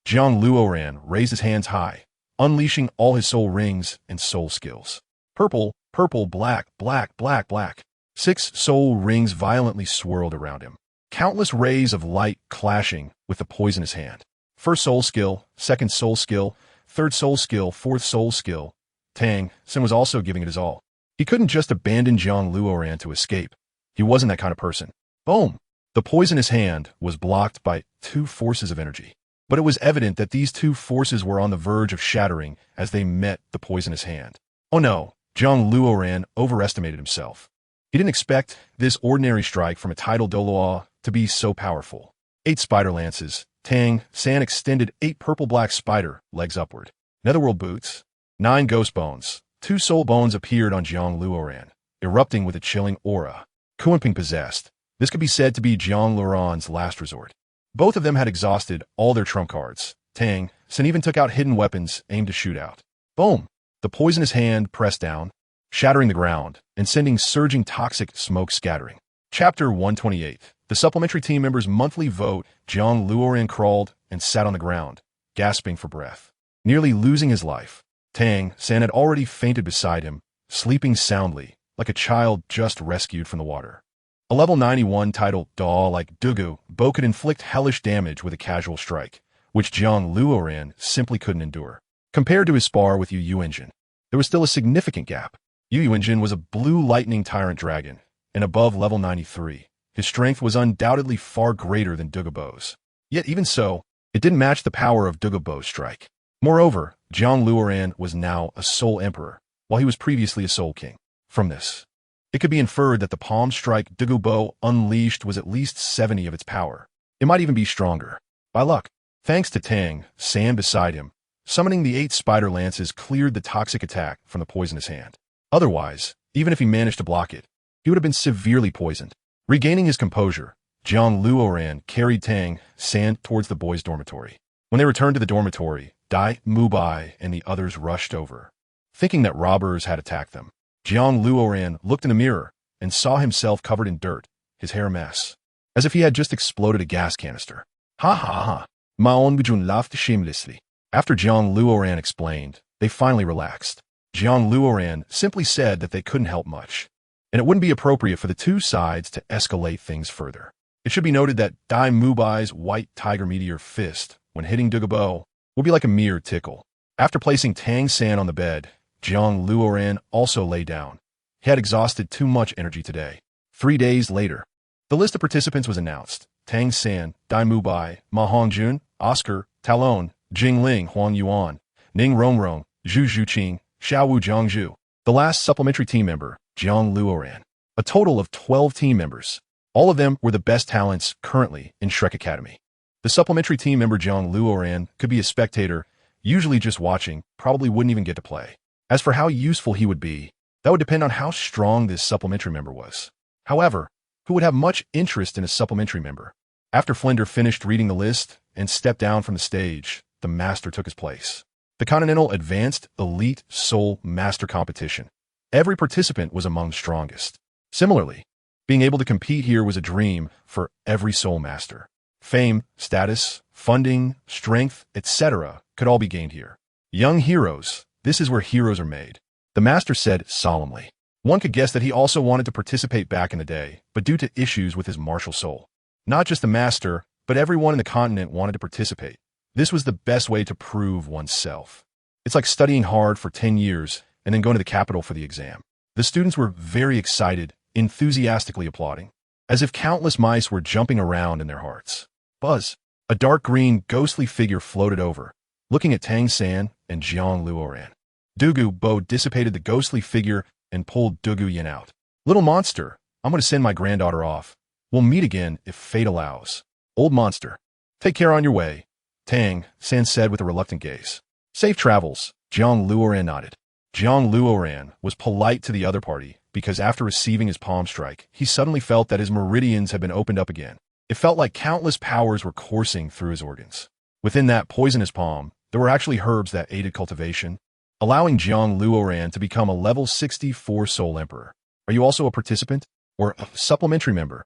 Jiang Luoran raised his hands high, unleashing all his soul rings and soul skills. Purple, purple, black, black, black, black. 6 soul rings violently swirled around him. Countless rays of light clashing with the poisonous hand. First soul skill, second soul skill, third soul skill, fourth soul skill. Tang San was also giving it his all. He couldn't just abandon Jiang Luoran to escape. He wasn't that kind of person. Boom! The poisonous hand was blocked by 2 forces of energy. But it was evident that these 2 forces were on the verge of shattering as they met the poisonous hand. Oh no, Jiang Luoran overestimated himself. He didn't expect this ordinary strike from a Title Douluo to be so powerful. 8 spider lances. Tang San extended 8 purple-black spider legs upward. Netherworld boots. 9 ghost bones. 2 soul bones appeared on Jiang Luoran, erupting with a chilling aura. Kuanping possessed. This could be said to be JiangLuoran's last resort. Both of them had exhausted all their trump cards. Tang San even took out hidden weapons aimed to shoot out. Boom! The poisonous hand pressed down, shattering the ground and sending surging toxic smoke scattering. Chapter 128. The supplementary team members' monthly vote. Jiang Luoran crawled and sat on the ground, gasping for breath, nearly losing his life. Tang San had already fainted beside him, sleeping soundly, like a child just rescued from the water. A level 91 Title Douluo like Douluo could inflict hellish damage with a casual strike, which Jiang Luoran simply couldn't endure. Compared to his spar with Yu Engine, there was still a significant gap. Yu Engine was a blue lightning tyrant dragon, and above level 93, his strength was undoubtedly far greater than Douluo's. Yet even so, it didn't match the power of Douluo's strike. Moreover, Jiang Luoran was now a Soul Emperor, while he was previously a Soul King. From this, it could be inferred that the palm strike Douluo unleashed was at least 70 of its power. It might even be stronger. By luck, thanks to Tang San beside him, summoning the 8 spider lances cleared the toxic attack from the poisonous hand. Otherwise, even if he managed to block it, he would have been severely poisoned. Regaining his composure, Jiang Luoran carried Tang San towards the boys' dormitory. When they returned to the dormitory, Dai Mubai and the others rushed over. Thinking that robbers had attacked them, Jiang Luoran looked in a mirror and saw himself covered in dirt, his hair a mess, as if he had just exploded a gas canister. Ha ha ha! Maon Bujun laughed shamelessly. After Jiang Luoran explained, they finally relaxed. Jiang Luoran simply said that they couldn't help much, and it wouldn't be appropriate for the two sides to escalate things further. It should be noted that Dai Mubai's white tiger meteor fist, when hitting Douluo, will be like a mere tickle. After placing Tang San on the bed, Jiang Luoran also lay down. He had exhausted too much energy today. 3 days later, the list of participants was announced. Tang San, Dai Mubai, Ma Hongjun, Oscar, Talon, Jingling Huang Yuan, Ning Rongrong, Zhu Zhuqing, Xiaowu Zhangzhu. The last supplementary team member, Jiang Luoran. A total of 12 team members. All of them were the best talents currently in Shrek Academy. The supplementary team member Jiang Luoran could be a spectator, usually just watching, probably wouldn't even get to play. As for how useful he would be, that would depend on how strong this supplementary member was. However, who would have much interest in a supplementary member? After Flender finished reading the list and stepped down from the stage, the master took his place. The Continental Advanced Elite Soul Master Competition. Every participant was among the strongest. Similarly, being able to compete here was a dream for every Soul Master. Fame, status, funding, strength, etc. could all be gained here. Young heroes, this is where heroes are made. The master said solemnly. One could guess that he also wanted to participate back in the day, but due to issues with his martial soul. Not just the master, but everyone in the continent wanted to participate. This was the best way to prove oneself. It's like studying hard for 10 years and then going to the capital for the exam. The students were very excited, enthusiastically applauding, as if countless mice were jumping around in their hearts. Buzz, a dark green, ghostly figure floated over, looking at Tang San and Jiang Luoran. Douluo dissipated the ghostly figure and pulled Douluo out. Little monster, I'm going to send my granddaughter off. We'll meet again if fate allows. Old monster, take care on your way, Tang San said with a reluctant gaze. Safe travels, Jiang Luoran nodded. Jiang Luoran was polite to the other party because after receiving his palm strike, he suddenly felt that his meridians had been opened up again. It felt like countless powers were coursing through his organs. Within that poisonous palm, there were actually herbs that aided cultivation, allowing Jiang Luoran to become a level 64 Soul Emperor. Are you also a participant? Or a supplementary member?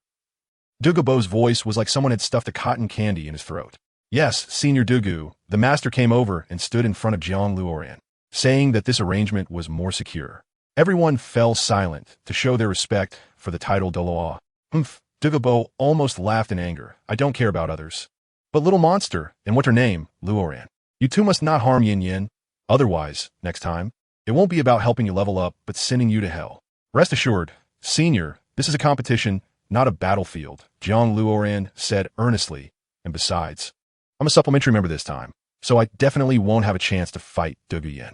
Douluo's voice was like someone had stuffed a cotton candy in his throat. Yes, Senior Douluo, the master came over and stood in front of Jiang Luoran, saying that this arrangement was more secure. Everyone fell silent to show their respect for the Title Douluo. Douluo almost laughed in anger. I don't care about others. But little monster, and what's her name, Luoran? You two must not harm Yin Yin. Otherwise, next time, it won't be about helping you level up, but sending you to hell. Rest assured, Senior, this is a competition, not a battlefield, Jiang Luoran said earnestly, and besides, I'm a supplementary member this time, so I definitely won't have a chance to fight Douluo.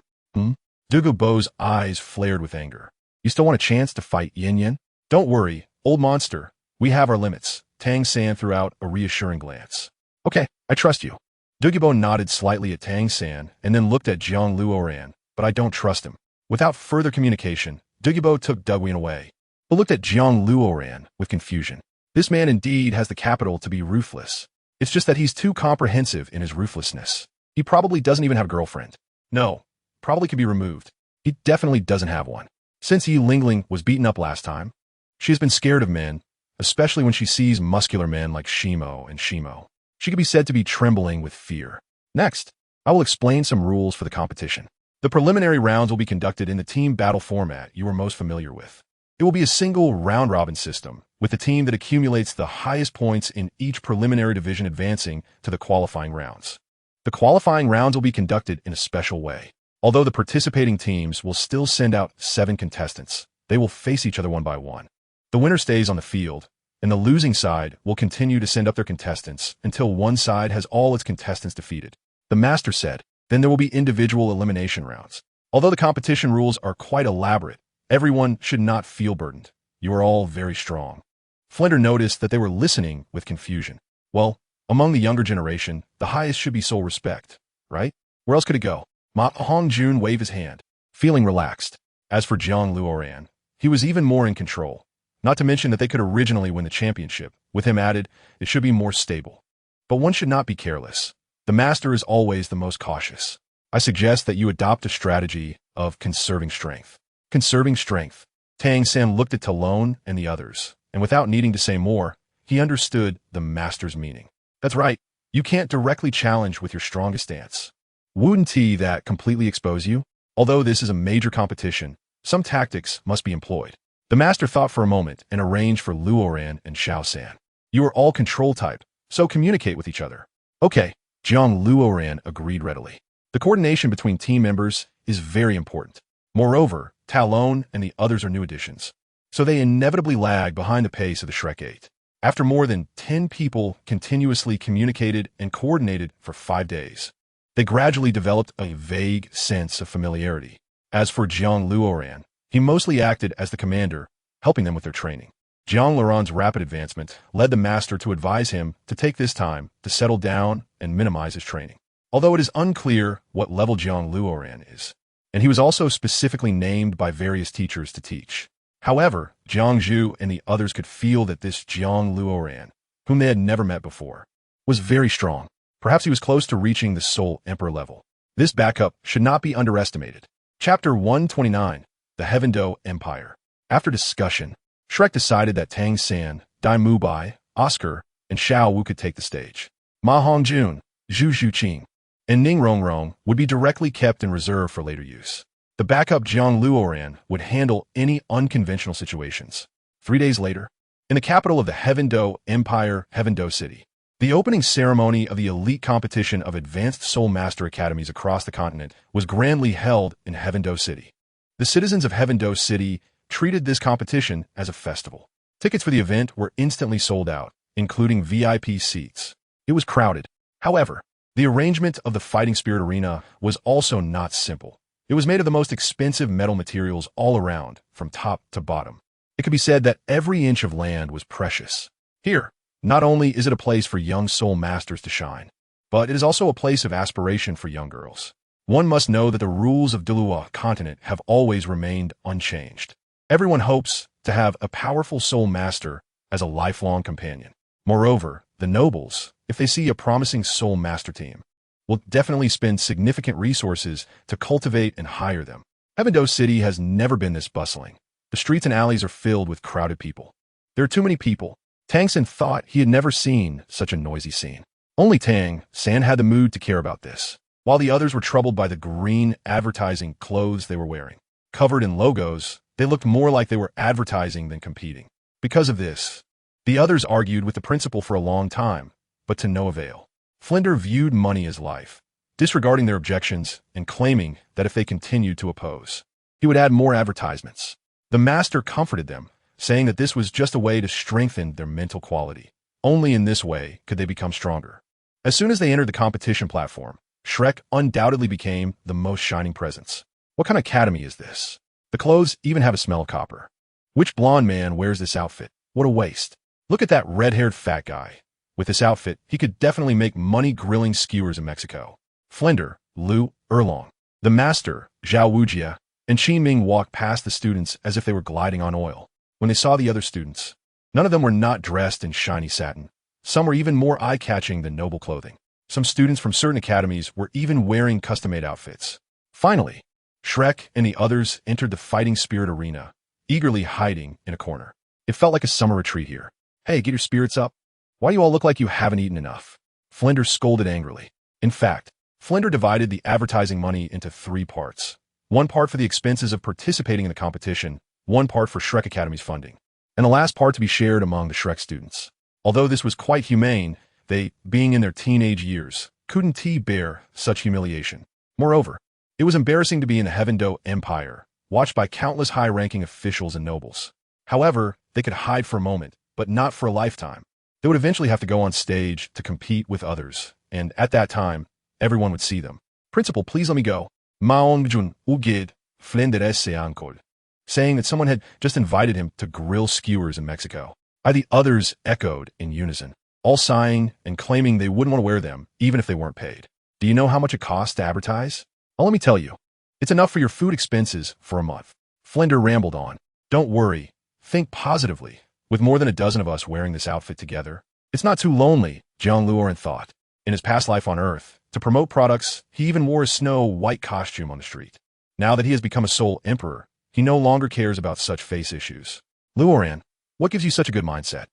Douluo's eyes flared with anger. You still want a chance to fight Yin Yin? Don't worry, old monster, we have our limits. Tang San threw out a reassuring glance. Okay, I trust you. Douluo nodded slightly at Tang San and then looked at Jiang Luoran, but I don't trust him. Without further communication, Douluo took Douluo away, but looked at Jiang Luoran with confusion. This man indeed has the capital to be ruthless. It's just that he's too comprehensive in his ruthlessness. He probably doesn't even have a girlfriend. No, probably could be removed. He definitely doesn't have one. Since Yi Lingling was beaten up last time, she has been scared of men, especially when she sees muscular men like Shimo and Shimo. She could be said to be trembling with fear. Next, I will explain some rules for the competition. The preliminary rounds will be conducted in the team battle format you are most familiar with. It will be a single round-robin system, with the team that accumulates the highest points in each preliminary division advancing to the qualifying rounds. The qualifying rounds will be conducted in a special way. Although the participating teams will still send out 7 contestants, they will face each other one by one. The winner stays on the field, and the losing side will continue to send up their contestants until one side has all its contestants defeated. The master said, then there will be individual elimination rounds. Although the competition rules are quite elaborate, everyone should not feel burdened. You are all very strong. Flinder noticed that they were listening with confusion. Well, among the younger generation, the highest should be soul respect, right? Where else could it go? Ma Hongjun waved his hand, feeling relaxed. As for Jiang Luoran, he was even more in control. Not to mention that they could originally win the championship. With him added, it should be more stable. But one should not be careless. The master is always the most cautious. I suggest that you adopt a strategy of conserving strength. Conserving strength. Tang San looked at Talon and the others, and without needing to say more, he understood the master's meaning. That's right. You can't directly challenge with your strongest stance. Wouldn't that completely expose you? Although this is a major competition, some tactics must be employed. The master thought for a moment and arranged for Luoran and Xiao-san. You are all control type, so communicate with each other. Okay, Jiang Luoran agreed readily. The coordination between team members is very important. Moreover, Talon and the others are new additions, so they inevitably lag behind the pace of the Shrek 8. After more than 10 people continuously communicated and coordinated for 5 days, they gradually developed a vague sense of familiarity. As for Jiang Luoran, he mostly acted as the commander, helping them with their training. JiangLuoran's rapid advancement led the master to advise him to take this time to settle down and minimize his training. Although it is unclear what level Jiang Luoran is, and he was also specifically named by various teachers to teach. However, Jiang Zhu and the others could feel that this Jiang Luoran, whom they had never met before, was very strong. Perhaps he was close to reaching the Soul Emperor level. This backup should not be underestimated. Chapter 129, The Heaven-Do Empire. After discussion, Shrek decided that Tang San, Dai Mubai, Oscar, and Xiao Wu could take the stage. Ma Hongjun, Zhu Zhuqing, and Ning Rongrong would be directly kept in reserve for later use. The backup Jiang Luoran would handle any unconventional situations. 3 days later, in the capital of the Heaven-Do Empire, Heaven-Do City, the opening ceremony of the elite competition of advanced Soul Master Academies across the continent was grandly held in Heaven-Do City. The citizens of Heaven-Do City treated this competition as a festival. Tickets for the event were instantly sold out, including VIP seats. It was crowded. However, the arrangement of the Fighting Spirit Arena was also not simple. It was made of the most expensive metal materials all around, from top to bottom. It could be said that every inch of land was precious. Here, not only is it a place for young soul masters to shine, but it is also a place of aspiration for young girls. One must know that the rules of Douluo continent have always remained unchanged. Everyone hopes to have a powerful soul master as a lifelong companion. Moreover, the nobles, if they see a promising soul master team, will definitely spend significant resources to cultivate and hire them. Heaven-Do City has never been this bustling. The streets and alleys are filled with crowded people. There are too many people. Tang San thought he had never seen such a noisy scene. Only Tang San had the mood to care about this, while the others were troubled by the green advertising clothes they were wearing. Covered in logos, they looked more like they were advertising than competing. Because of this, the others argued with the principal for a long time, but to no avail. Flinder viewed money as life, disregarding their objections and claiming that if they continued to oppose, he would add more advertisements. The master comforted them, saying that this was just a way to strengthen their mental quality. Only in this way could they become stronger. As soon as they entered the competition platform, Shrek undoubtedly became the most shining presence. What kind of academy is this? The clothes even have a smell of copper. Which blonde man wears this outfit? What a waste. Look at that red-haired fat guy. With this outfit, he could definitely make money grilling skewers in Mexico. Flinder, Lu, Erlong, the master, Zhao Wujia, and Qi Ming walked past the students as if they were gliding on oil. When they saw the other students, none of them were not dressed in shiny satin. Some were even more eye-catching than noble clothing. Some students from certain academies were even wearing custom-made outfits. Finally, Shrek and the others entered the fighting spirit arena, eagerly hiding in a corner. It felt like a summer retreat here. Hey, get your spirits up. Why do you all look like you haven't eaten enough? Flinders scolded angrily. In fact, Flinder divided the advertising money into 3 parts. 1 part for the expenses of participating in the competition, 1 part for Shrek Academy's funding, and the last part to be shared among the Shrek students. Although this was quite humane, they, being in their teenage years, couldn't bear such humiliation. Moreover, it was embarrassing to be in the Heavendo Empire, watched by countless high-ranking officials and nobles. However, they could hide for a moment, but not for a lifetime. They would eventually have to go on stage to compete with others, and at that time, everyone would see them. Principal, please let me go. Maongjun ugid flenderese ankol. Saying that someone had just invited him to grill skewers in Mexico. The others echoed in unison, all sighing and claiming they wouldn't want to wear them, even if they weren't paid. Do you know how much it costs to advertise? Well, let me tell you. It's enough for your food expenses for a month. Flinder rambled on. Don't worry. Think positively. With more than a dozen of us wearing this outfit together, it's not too lonely, JiangLuoran thought. In his past life on Earth, to promote products, he even wore a snow-white costume on the street. Now that he has become a Soul Emperor, he no longer cares about such face issues. Luoran, what gives you such a good mindset?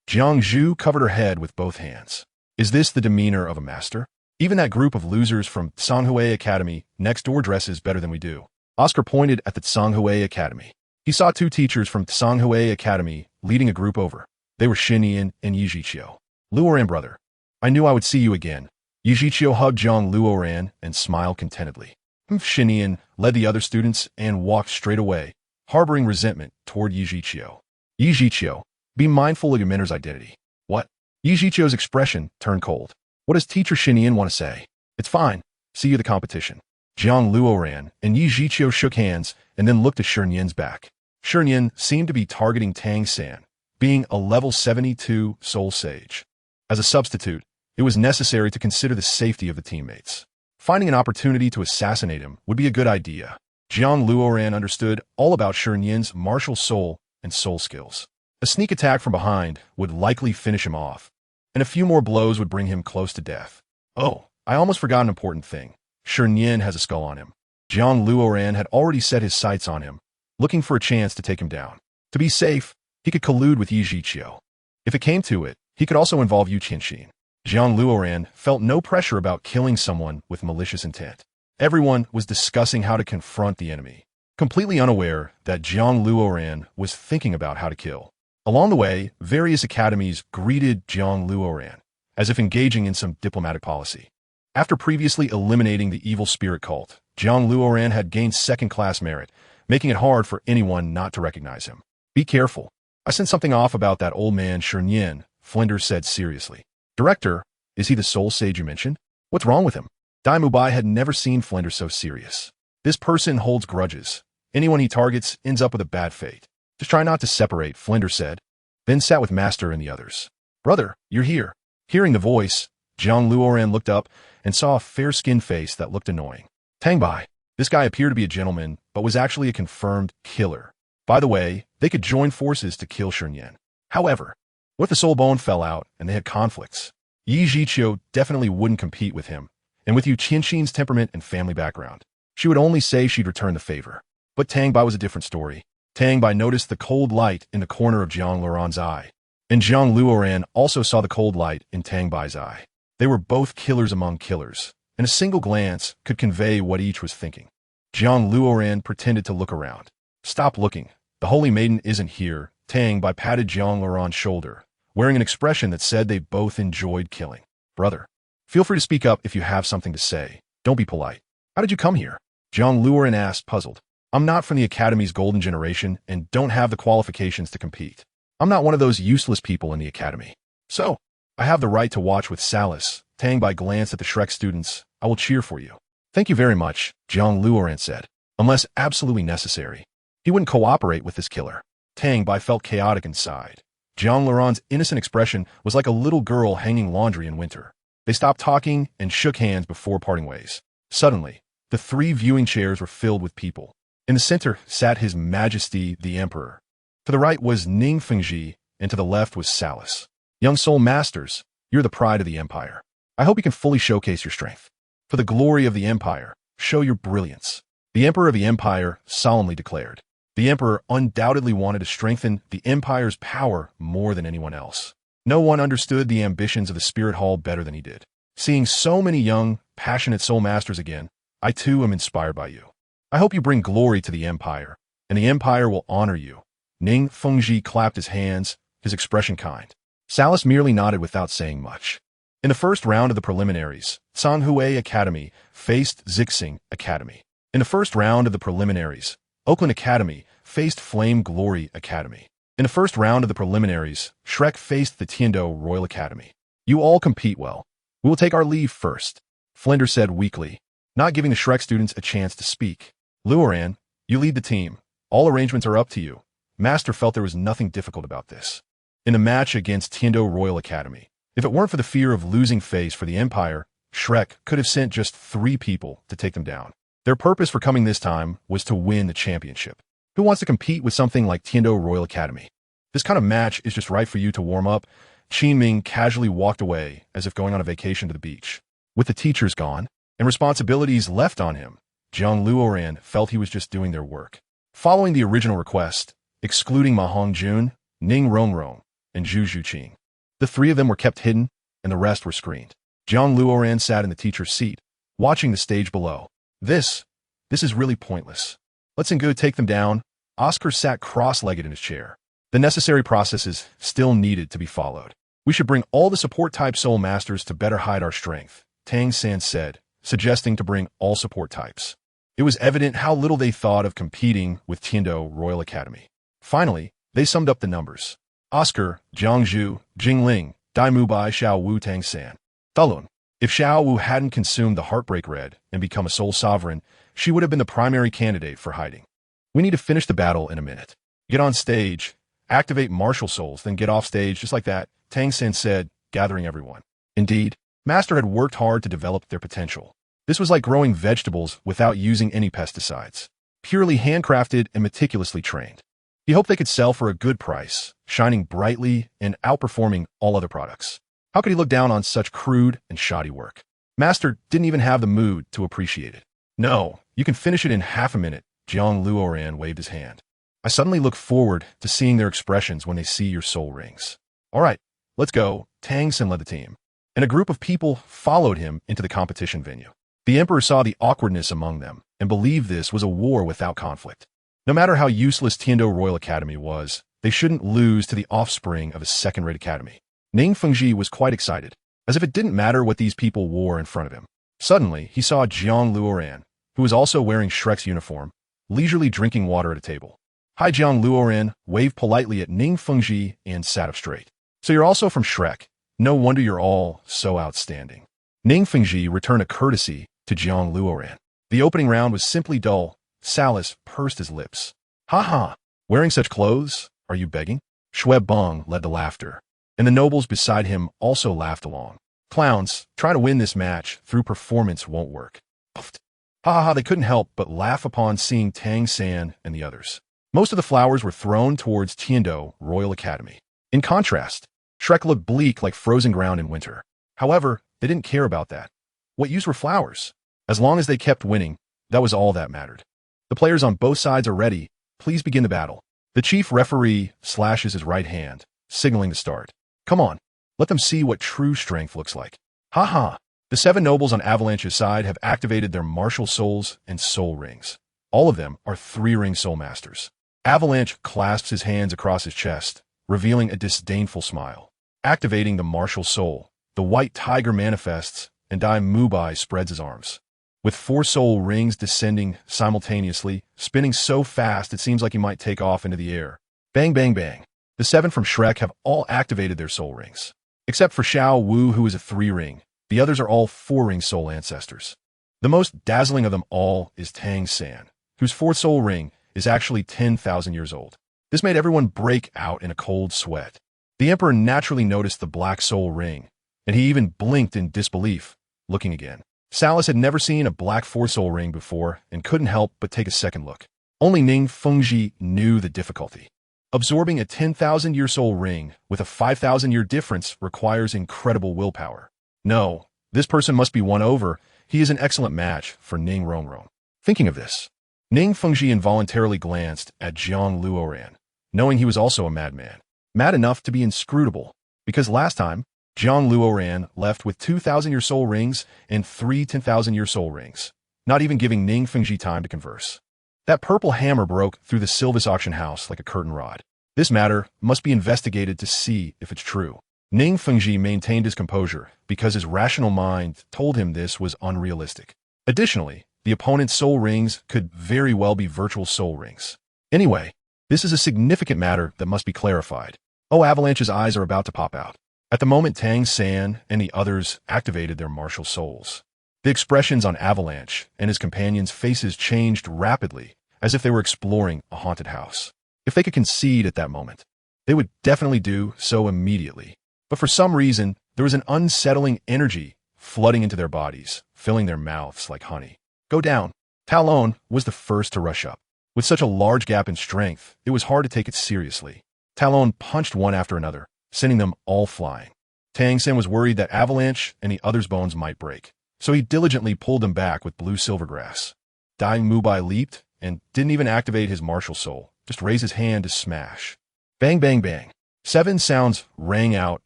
Jiang Zhu covered her head with both hands. Is this the demeanor of a master? Even that group of losers from Tsanghui Academy next door dresses better than we do. Oscar pointed at the Tsanghui Academy. He saw 2 teachers from Tsanghui Academy leading a group over. They were Xinyan and Yijiqiu. Luoran, brother. I knew I would see you again. Yijiqiu hugged Jiang Luoran and smiled contentedly. Xinyan led the other students and walked straight away, harboring resentment toward Yijiqiu. Yijiqiu, be mindful of your mentor's identity. What? Yijiqiu's expression turned cold. What does teacher Xinyan want to say? It's fine. See you at the competition. Jiang Luoran and Yijiqiu shook hands and then looked at Xinyan's back. Xinyan seemed to be targeting Tang San, being a level 72 soul sage. As a substitute, it was necessary to consider the safety of the teammates. Finding an opportunity to assassinate him would be a good idea. Jiang Luoran understood all about Xinyan's martial soul and soul skills. A sneak attack from behind would likely finish him off, and a few more blows would bring him close to death. Oh, I almost forgot an important thing. Xinyan has a skull on him. Jiang Luoran had already set his sights on him, looking for a chance to take him down. To be safe, he could collude with Yijiqiu. If it came to it, he could also involve Yu Qianxin. Jiang Luoran felt no pressure about killing someone with malicious intent. Everyone was discussing how to confront the enemy, completely unaware that Jiang Luoran was thinking about how to kill. Along the way, various academies greeted Jiang Luoran, as if engaging in some diplomatic policy. After previously eliminating the evil spirit cult, Jiang Luoran had gained second-class merit, making it hard for anyone not to recognize him. Be careful. I sent something off about that old man Xinyan, Flinders said seriously. Director, is he the soul sage you mentioned? What's wrong with him? Dai Mubai had never seen Flinders so serious. This person holds grudges. Anyone he targets ends up with a bad fate. Just try not to separate, Flinders said, then sat with Master and the others. Brother, you're here. Hearing the voice, Jiang Luoran looked up and saw a fair-skinned face that looked annoying. Tangbai. This guy appeared to be a gentleman, but was actually a confirmed killer. By the way, they could join forces to kill Xinyan. However, what if the soul bone fell out and they had conflicts? Yijiqiu definitely wouldn't compete with him, and with Yu Qianxin's temperament and family background, she would only say she'd return the favor. But Tangbai was a different story. Tangbai noticed the cold light in the corner of Jiang Luoran's eye, and Jiang Luoran also saw the cold light in Tangbai's eye. They were both killers among killers, and a single glance could convey what each was thinking. Jiang Luoran pretended to look around. Stop looking. The Holy Maiden isn't here. Tangbai patted Jiang Luoran's shoulder, wearing an expression that said they both enjoyed killing. Brother, feel free to speak up if you have something to say. Don't be polite. How did you come here? Jiang Luoran asked, puzzled. I'm not from the Academy's golden generation and don't have the qualifications to compete. I'm not one of those useless people in the Academy. So, I have the right to watch with Salis. Tangbai glanced at the Shrek students. I will cheer for you. Thank you very much, Jiang Luoran said. Unless absolutely necessary. He wouldn't cooperate with this killer. Tangbai felt chaotic inside. Jiang Luoran's innocent expression was like a little girl hanging laundry in winter. They stopped talking and shook hands before parting ways. Suddenly, the 3 viewing chairs were filled with people. In the center sat His Majesty the Emperor. To the right was Ning Fengji, and to the left was Salis. Young soul masters, you're the pride of the empire. I hope you can fully showcase your strength. For the glory of the empire, show your brilliance. The emperor of the empire solemnly declared. The emperor undoubtedly wanted to strengthen the empire's power more than anyone else. No one understood the ambitions of the spirit hall better than he did. Seeing so many young, passionate soul masters again, I too am inspired by you. I hope you bring glory to the empire, and the empire will honor you. Ning Fengji clapped his hands, his expression kind. Salas merely nodded without saying much. In the first round of the preliminaries, Sanghui Academy faced Zixing Academy. In the first round of the preliminaries, Oakland Academy faced Flame Glory Academy. In the first round of the preliminaries, Shrek faced the Tiendo Royal Academy. You all compete well. We will take our leave first, Flinder said weakly, not giving the Shrek students a chance to speak. Luoran, you lead the team. All arrangements are up to you. Master felt there was nothing difficult about this. In the match against Tiendo Royal Academy, if it weren't for the fear of losing face for the Empire, Shrek could have sent just 3 people to take them down. Their purpose for coming this time was to win the championship. Who wants to compete with something like Tiendo Royal Academy? This kind of match is just right for you to warm up. Qin Ming casually walked away as if going on a vacation to the beach. With the teachers gone and responsibilities left on him, Jiang Luoran felt he was just doing their work. Following the original request, excluding Ma Hongjun, Ning Rongrong, and Zhu Zhuqing, the 3 of them were kept hidden and the rest were screened. Jiang Luoran sat in the teacher's seat, watching the stage below. This is really pointless. Let's in good take them down. Oscar sat cross-legged in his chair. The necessary processes still needed to be followed. We should bring all the support-type soul masters to better hide our strength, Tang San said, suggesting to bring all support types. It was evident how little they thought of competing with Tiendo Royal Academy. Finally, they summed up the numbers. Oscar, Jiangzhu, Jingling, Dai Mubai Xiao Wu Tang San. Dalun. If Xiao Wu hadn't consumed the Heartbreak Red and become a soul sovereign, she would have been the primary candidate for hiding. We need to finish the battle in a minute. Get on stage, activate martial souls, then get off stage just like that, Tang San said, gathering everyone. Indeed, Master had worked hard to develop their potential. This was like growing vegetables without using any pesticides. Purely handcrafted and meticulously trained. He hoped they could sell for a good price, shining brightly and outperforming all other products. How could he look down on such crude and shoddy work? Master didn't even have the mood to appreciate it. No, you can finish it in half a minute, Jiang Luoran waved his hand. I suddenly look forward to seeing their expressions when they see your soul rings. All right, let's go, Tang San led the team, and a group of people followed him into the competition venue. The emperor saw the awkwardness among them and believed this was a war without conflict. No matter how useless Tiendo Royal Academy was, they shouldn't lose to the offspring of a second-rate academy. Ning Fengji was quite excited, as if it didn't matter what these people wore in front of him. Suddenly, he saw Jiang Luoran, who was also wearing Shrek's uniform, leisurely drinking water at a table. Hi, Jiang Luoran waved politely at Ning Fengji and sat up straight. So you're also from Shrek. No wonder you're all so outstanding. Ning Fengji returned a courtesy to Jiang Luoran. The opening round was simply dull. Salas pursed his lips. Ha ha! Wearing such clothes? Are you begging? Xue Beng led the laughter, and the nobles beside him also laughed along. Clowns, trying to win this match through performance won't work. Puffed. Ha ha ha, they couldn't help but laugh upon seeing Tang San and the others. Most of the flowers were thrown towards Tiendo Royal Academy. In contrast, Shrek looked bleak like frozen ground in winter. However, they didn't care about that. What use were flowers? As long as they kept winning, that was all that mattered. The players on both sides are ready. Please begin the battle. The chief referee slashes his right hand, signaling the start. Come on, let them see what true strength looks like. Ha ha! The 7 nobles on Avalanche's side have activated their martial souls and soul rings. All of them are 3-ring soul masters. Avalanche clasps his hands across his chest, revealing a disdainful smile. Activating the martial soul, the white tiger manifests, and Dai Mubai spreads his arms. With 4 soul rings descending simultaneously, spinning so fast it seems like he might take off into the air. Bang, bang, bang. The 7 from Shrek have all activated their soul rings. Except for Xiao Wu, who is a 3-ring. The others are all 4-ring soul ancestors. The most dazzling of them all is Tang San, whose 4th soul ring is actually 10,000 years old. This made everyone break out in a cold sweat. The emperor naturally noticed the black soul ring, and he even blinked in disbelief, looking again. Salas had never seen a black 4-soul ring before and couldn't help but take a second look. Only Ning Fengji knew the difficulty. Absorbing a 10,000-year soul ring with a 5,000-year difference requires incredible willpower. No, this person must be won over. He is an excellent match for Ning Rongrong. Thinking of this, Ning Fengji involuntarily glanced at Jiang Luoran, knowing he was also a madman. Mad enough to be inscrutable, because last time, Jiang Luoran left with 2,000-year soul rings and 3 10,000-year soul rings, not even giving Ning Fengji time to converse. That purple hammer broke through the Silvis auction house like a curtain rod. This matter must be investigated to see if it's true. Ning Fengji maintained his composure because his rational mind told him this was unrealistic. Additionally, the opponent's soul rings could very well be virtual soul rings. Anyway, this is a significant matter that must be clarified. Oh, Avalanche's eyes are about to pop out. At the moment, Tang San and the others activated their martial souls. The expressions on Avalanche and his companions' faces changed rapidly, as if they were exploring a haunted house. If they could concede at that moment, they would definitely do so immediately. But for some reason, there was an unsettling energy flooding into their bodies, filling their mouths like honey. Go down. Talon was the first to rush up. With such a large gap in strength, it was hard to take it seriously. Talon punched one after another, sending them all flying. Tang San was worried that Avalanche and the others' bones might break, so he diligently pulled them back with blue silvergrass. Dai Mubai leaped and didn't even activate his martial soul, just raised his hand to smash. Bang, bang, bang. 7 sounds rang out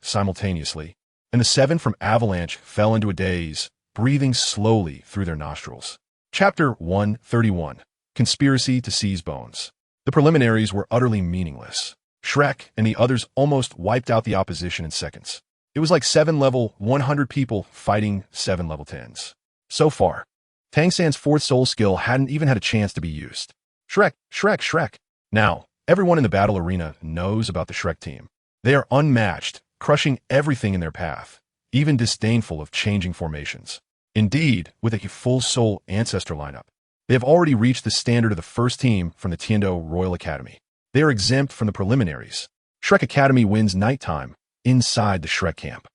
simultaneously, and the 7 from Avalanche fell into a daze, breathing slowly through their nostrils. Chapter 131. Conspiracy to Seize Bones. The preliminaries were utterly meaningless. Shrek and the others almost wiped out the opposition in seconds. It was like 7 level 100 people fighting 7 level 10s. So far, Tang San's 4th soul skill hadn't even had a chance to be used. Shrek, Shrek, Shrek. Now, everyone in the battle arena knows about the Shrek team. They are unmatched, crushing everything in their path, even disdainful of changing formations. Indeed, with a full soul ancestor lineup, they have already reached the standard of the first team from the Tiendo Royal Academy. They are exempt from the preliminaries. Shrek Academy wins nighttime inside the Shrek camp.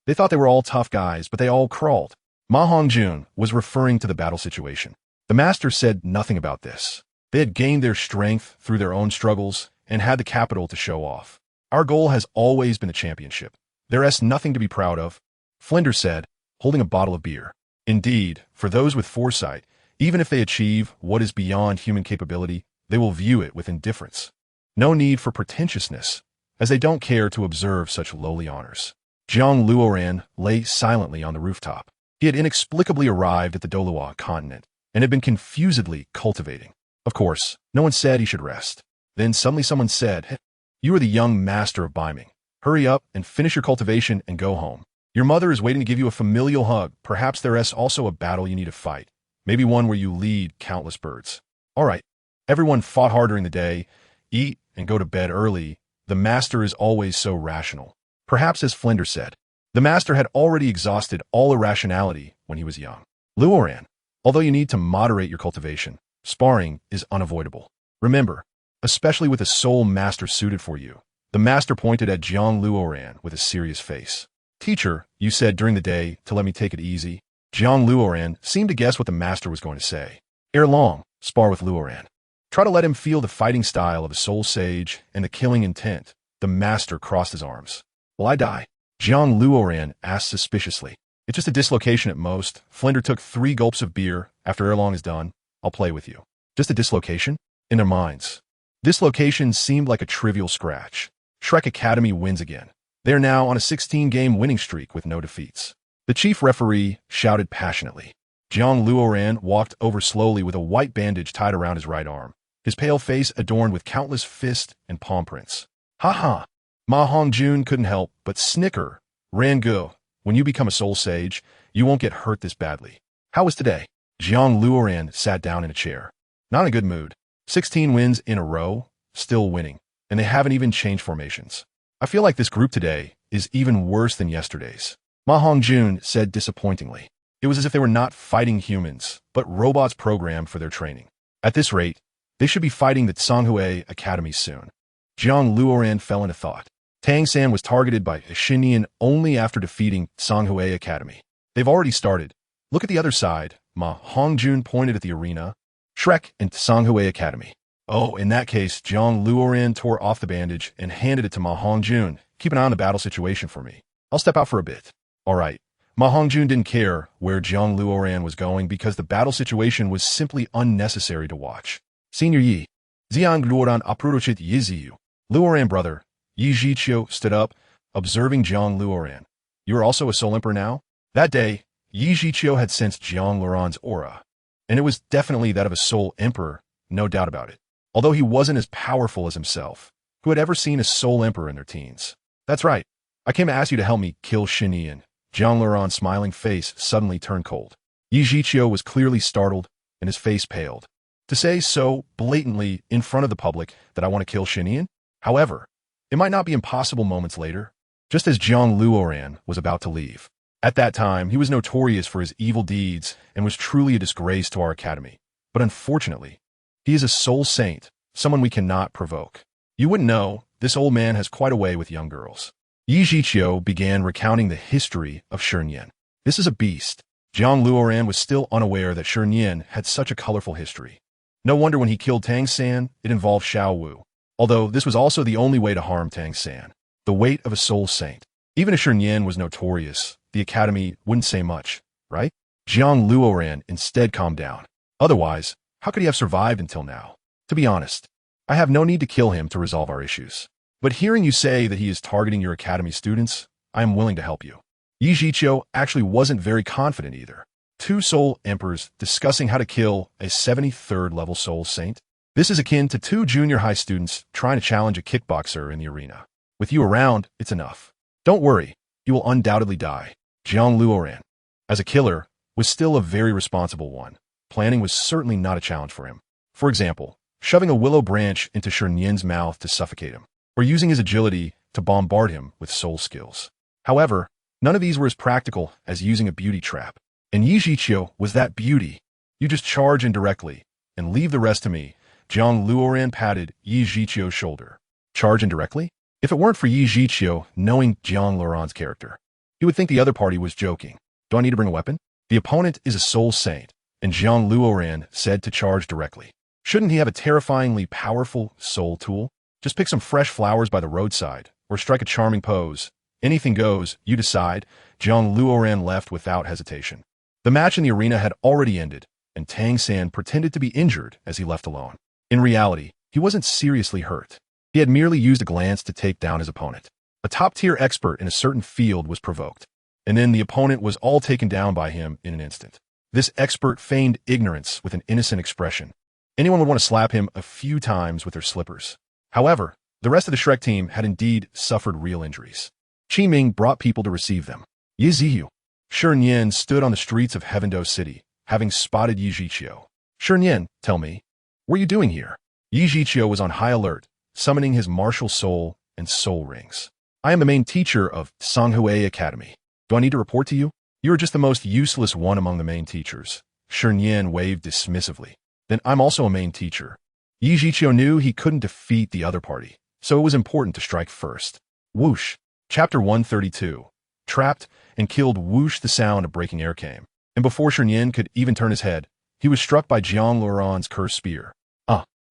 They thought they were all tough guys, but they all crawled. Ma Hongjun was referring to the battle situation. The master said nothing about this. They had gained their strength through their own struggles and had the capital to show off. Our goal has always been the championship. There is nothing to be proud of, Flinders said, holding a bottle of beer. Indeed, for those with foresight, even if they achieve what is beyond human capability, they will view it with indifference. No need for pretentiousness, as they don't care to observe such lowly honors. Jiang Luoran lay silently on the rooftop. He had inexplicably arrived at the Douluo continent and had been confusedly cultivating. Of course, no one said he should rest. Then suddenly someone said, "You are the young master of Beiming. Hurry up and finish your cultivation and go home. Your mother is waiting to give you a familial hug. Perhaps there is also a battle you need to fight. Maybe one where you lead countless birds." All right. Everyone fought hard during the day, eat, and go to bed early. The master is always so rational. Perhaps as Flinders said, the master had already exhausted all irrationality when he was young. Luoran, although you need to moderate your cultivation, sparring is unavoidable. Remember, especially with a soul master suited for you. The master pointed at Jiang Luoran with a serious face. Teacher, you said during the day to let me take it easy. Jiang Luoran seemed to guess what the master was going to say. Ere long, spar with Luoran. Try to let him feel the fighting style of a soul sage and the killing intent. The master crossed his arms. Will I die? Jiang Luoran asked suspiciously. It's just a dislocation at most. Flinder took 3 gulps of beer. After Erlong is done, I'll play with you. Just a dislocation? In their minds. Dislocation seemed like a trivial scratch. Shrek Academy wins again. They are now on a 16-game winning streak with no defeats. The chief referee shouted passionately. Jiang Luoran walked over slowly with a white bandage tied around his right arm, his pale face adorned with countless fist and palm prints. Ha ha! Ma Hongjun couldn't help but snicker. Rangu, when you become a soul sage, you won't get hurt this badly. How was today? Jiang Luoran sat down in a chair. Not in a good mood. 16 wins in a row, still winning, and they haven't even changed formations. I feel like this group today is even worse than yesterday's. Ma Hongjun said disappointingly. It was as if they were not fighting humans, but robots programmed for their training. At this rate, they should be fighting the Tsanghui Academy soon. Jiang Luoran fell into thought. Tang San was targeted by Xinyan only after defeating Tsanghui Academy. They've already started. Look at the other side. Ma Hongjun pointed at the arena. Shrek and Tsanghui Academy. Oh, in that case, Jiang Luoran tore off the bandage and handed it to Ma Hongjun. Keep an eye on the battle situation for me. I'll step out for a bit. All right. Ma Hongjun didn't care where Jiang Luoran was going because the battle situation was simply unnecessary to watch. Senior Yi, JiangLuoran approached Yiziyu. Luoran brother, Yi Zhiqiu stood up, observing Jiang Luoran. You are also a Soul Emperor now? That day, Yi Zhiqiu had sensed Jiang Luoran's aura, and it was definitely that of a Soul Emperor, no doubt about it. Although he wasn't as powerful as himself, who had ever seen a Soul Emperor in their teens. That's right. I came to ask you to help me kill Xinyan. Jiang Luoran's smiling face suddenly turned cold. Yi Zhiqiu was clearly startled, and his face paled. To say so blatantly in front of the public that I want to kill Xinyan? However, it might not be impossible moments later, just as Jiang Luoran was about to leave. At that time, he was notorious for his evil deeds and was truly a disgrace to our academy. But unfortunately, he is a soul saint, someone we cannot provoke. You wouldn't know, this old man has quite a way with young girls. Yi Zhiqiu began recounting the history of Xinyan. This is a beast. Jiang Luoran was still unaware that Xinyan had such a colorful history. No wonder when he killed Tang San, it involved Xiao Wu. Although this was also the only way to harm Tang San. The weight of a soul saint. Even if Xinyan was notorious, the academy wouldn't say much, right? Jiang Luoran instead calmed down. Otherwise, how could he have survived until now? To be honest, I have no need to kill him to resolve our issues. But hearing you say that he is targeting your academy students, I am willing to help you. Yi Zhiqiu actually wasn't very confident either. Two soul emperors discussing how to kill a 73rd level soul saint? This is akin to two junior high students trying to challenge a kickboxer in the arena. With you around, it's enough. Don't worry, you will undoubtedly die. Jiang Luoran, as a killer, was still a very responsible one. Planning was certainly not a challenge for him. For example, shoving a willow branch into Xinyan's mouth to suffocate him, or using his agility to bombard him with soul skills. However, none of these were as practical as using a beauty trap. And Yi Zhiqiu was that beauty. You just charge indirectly, and leave the rest to me. Jiang Luoran patted Yi Zhiqiu's shoulder. Charge indirectly? If it weren't for Yi Zhiqiu knowing Jiang Luoran's character, he would think the other party was joking. Do I need to bring a weapon? The opponent is a soul saint, and Jiang Luoran said to charge directly. Shouldn't he have a terrifyingly powerful soul tool? Just pick some fresh flowers by the roadside, or strike a charming pose. Anything goes, you decide. Jiang Luoran left without hesitation. The match in the arena had already ended, and Tang San pretended to be injured as he left alone. In reality, he wasn't seriously hurt. He had merely used a glance to take down his opponent. A top-tier expert in a certain field was provoked, and then the opponent was all taken down by him in an instant. This expert feigned ignorance with an innocent expression. Anyone would want to slap him a few times with their slippers. However, the rest of the Shrek team had indeed suffered real injuries. Qi Ming brought people to receive them. Yi Ziyu. Xinyan stood on the streets of Heavendo City, having spotted Yi Zhiqiu. Xinyan, tell me, what are you doing here? Yi Zhiqiu was on high alert, summoning his martial soul and soul rings. I am the main teacher of Songhui Academy. Do I need to report to you? You are just the most useless one among the main teachers. Xinyan waved dismissively. Then I'm also a main teacher. Yi Zhiqiu knew he couldn't defeat the other party, so it was important to strike first. Whoosh. Chapter 132. Trapped and killed. Whoosh, the sound of breaking air came. And before Xinyan could even turn his head, he was struck by Jiang Luoran's cursed spear.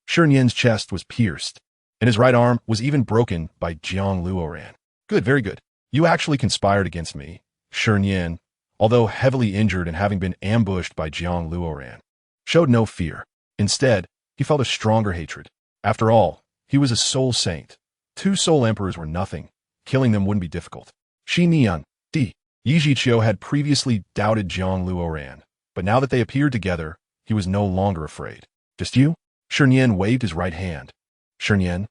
Xinyan's chest was pierced, and his right arm was even broken by Jiang Luoran. Good, very good. You actually conspired against me. Xinyan, although heavily injured and having been ambushed by Jiang Luoran, showed no fear. Instead, he felt a stronger hatred. After all, he was a soul saint. Two soul emperors were nothing. Killing them wouldn't be difficult. Xinyan, Yi Zhiqiu had previously doubted Jiang Luoran, but now that they appeared together, he was no longer afraid. Just you? Xinyan waved his right hand. Xinyan,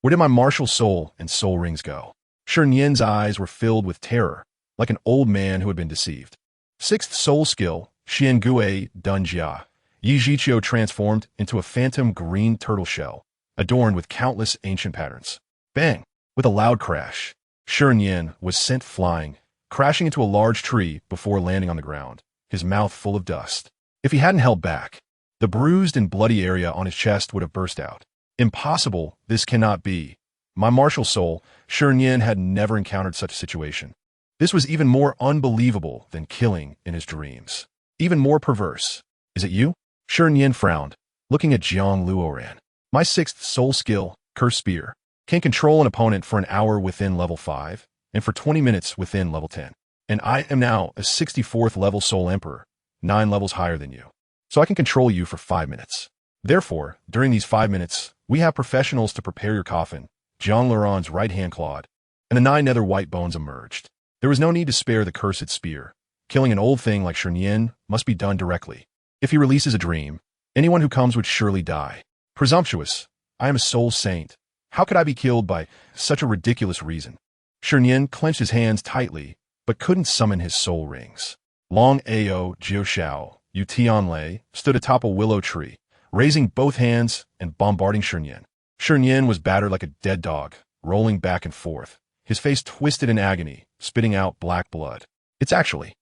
where did my martial soul and soul rings go? Xinyan's eyes were filled with terror, like an old man who had been deceived. Sixth soul skill, Xiangui Dunjia. Yi Zhiqiu transformed into a phantom green turtle shell, adorned with countless ancient patterns. Bang! With a loud crash, Xinyan was sent flying, crashing into a large tree before landing on the ground, his mouth full of dust. If he hadn't held back, the bruised and bloody area on his chest would have burst out. Impossible, this cannot be. My martial soul, Xinyan had never encountered such a situation. This was even more unbelievable than killing in his dreams. Even more perverse. Is it you? Xinyan frowned, looking at Jiang Luoran. My 6th soul skill, Curse Spear, can control an opponent for an hour within level 5, and for 20 minutes within level 10. And I am now a 64th level Soul Emperor, 9 levels higher than you. So I can control you for 5 minutes. Therefore, during these 5 minutes, we have professionals to prepare your coffin. Jiang Luoran's right hand clawed, and the 9 nether white bones emerged. There was no need to spare the cursed spear. Killing an old thing like Shernyin must be done directly. If he releases a dream, anyone who comes would surely die. Presumptuous. I am a soul saint. How could I be killed by such a ridiculous reason? Shernyin clenched his hands tightly, but couldn't summon his soul rings. Long Ao Jiushao, Yu Tianlei, stood atop a willow tree, raising both hands and bombarding Shernyin. Shernyin was battered like a dead dog, rolling back and forth, his face twisted in agony, spitting out black blood. It's actually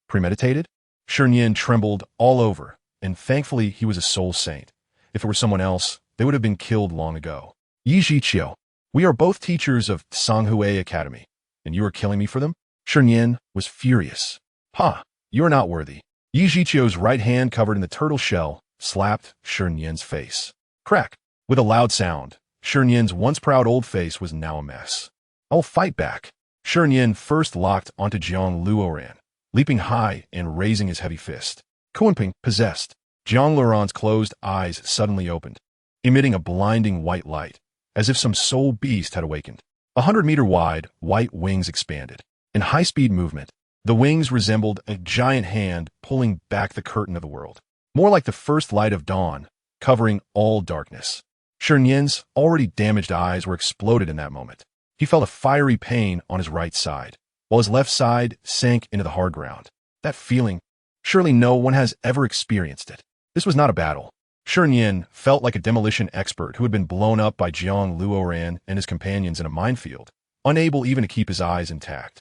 premeditated? Shernyin trembled all over, and thankfully he was a soul saint. If it were someone else, they would have been killed long ago. Yi Zhiqiu, we are both teachers of Songhui Academy, and you are killing me for them? Shernyin was furious. Ha! You are not worthy. Yi Zhiqiu's right hand covered in the turtle shell slapped Shernyin's face. Crack! With a loud sound, Shernyin's once proud old face was now a mess. I'll fight back. Shernyin first locked onto Jiang Luoran, leaping high and raising his heavy fist. Kunping, possessed. Jiang Luoran's closed eyes suddenly opened, emitting a blinding white light, as if some soul beast had awakened. 100-meter wide, white wings expanded. In high-speed movement, the wings resembled a giant hand pulling back the curtain of the world, more like the first light of dawn, covering all darkness. Shernyin's already damaged eyes were exploded in that moment. He felt a fiery pain on his right side, while his left side sank into the hard ground. That feeling, surely no one has ever experienced it. This was not a battle. Shernyin felt like a demolition expert who had been blown up by Jiang Luoran and his companions in a minefield, unable even to keep his eyes intact.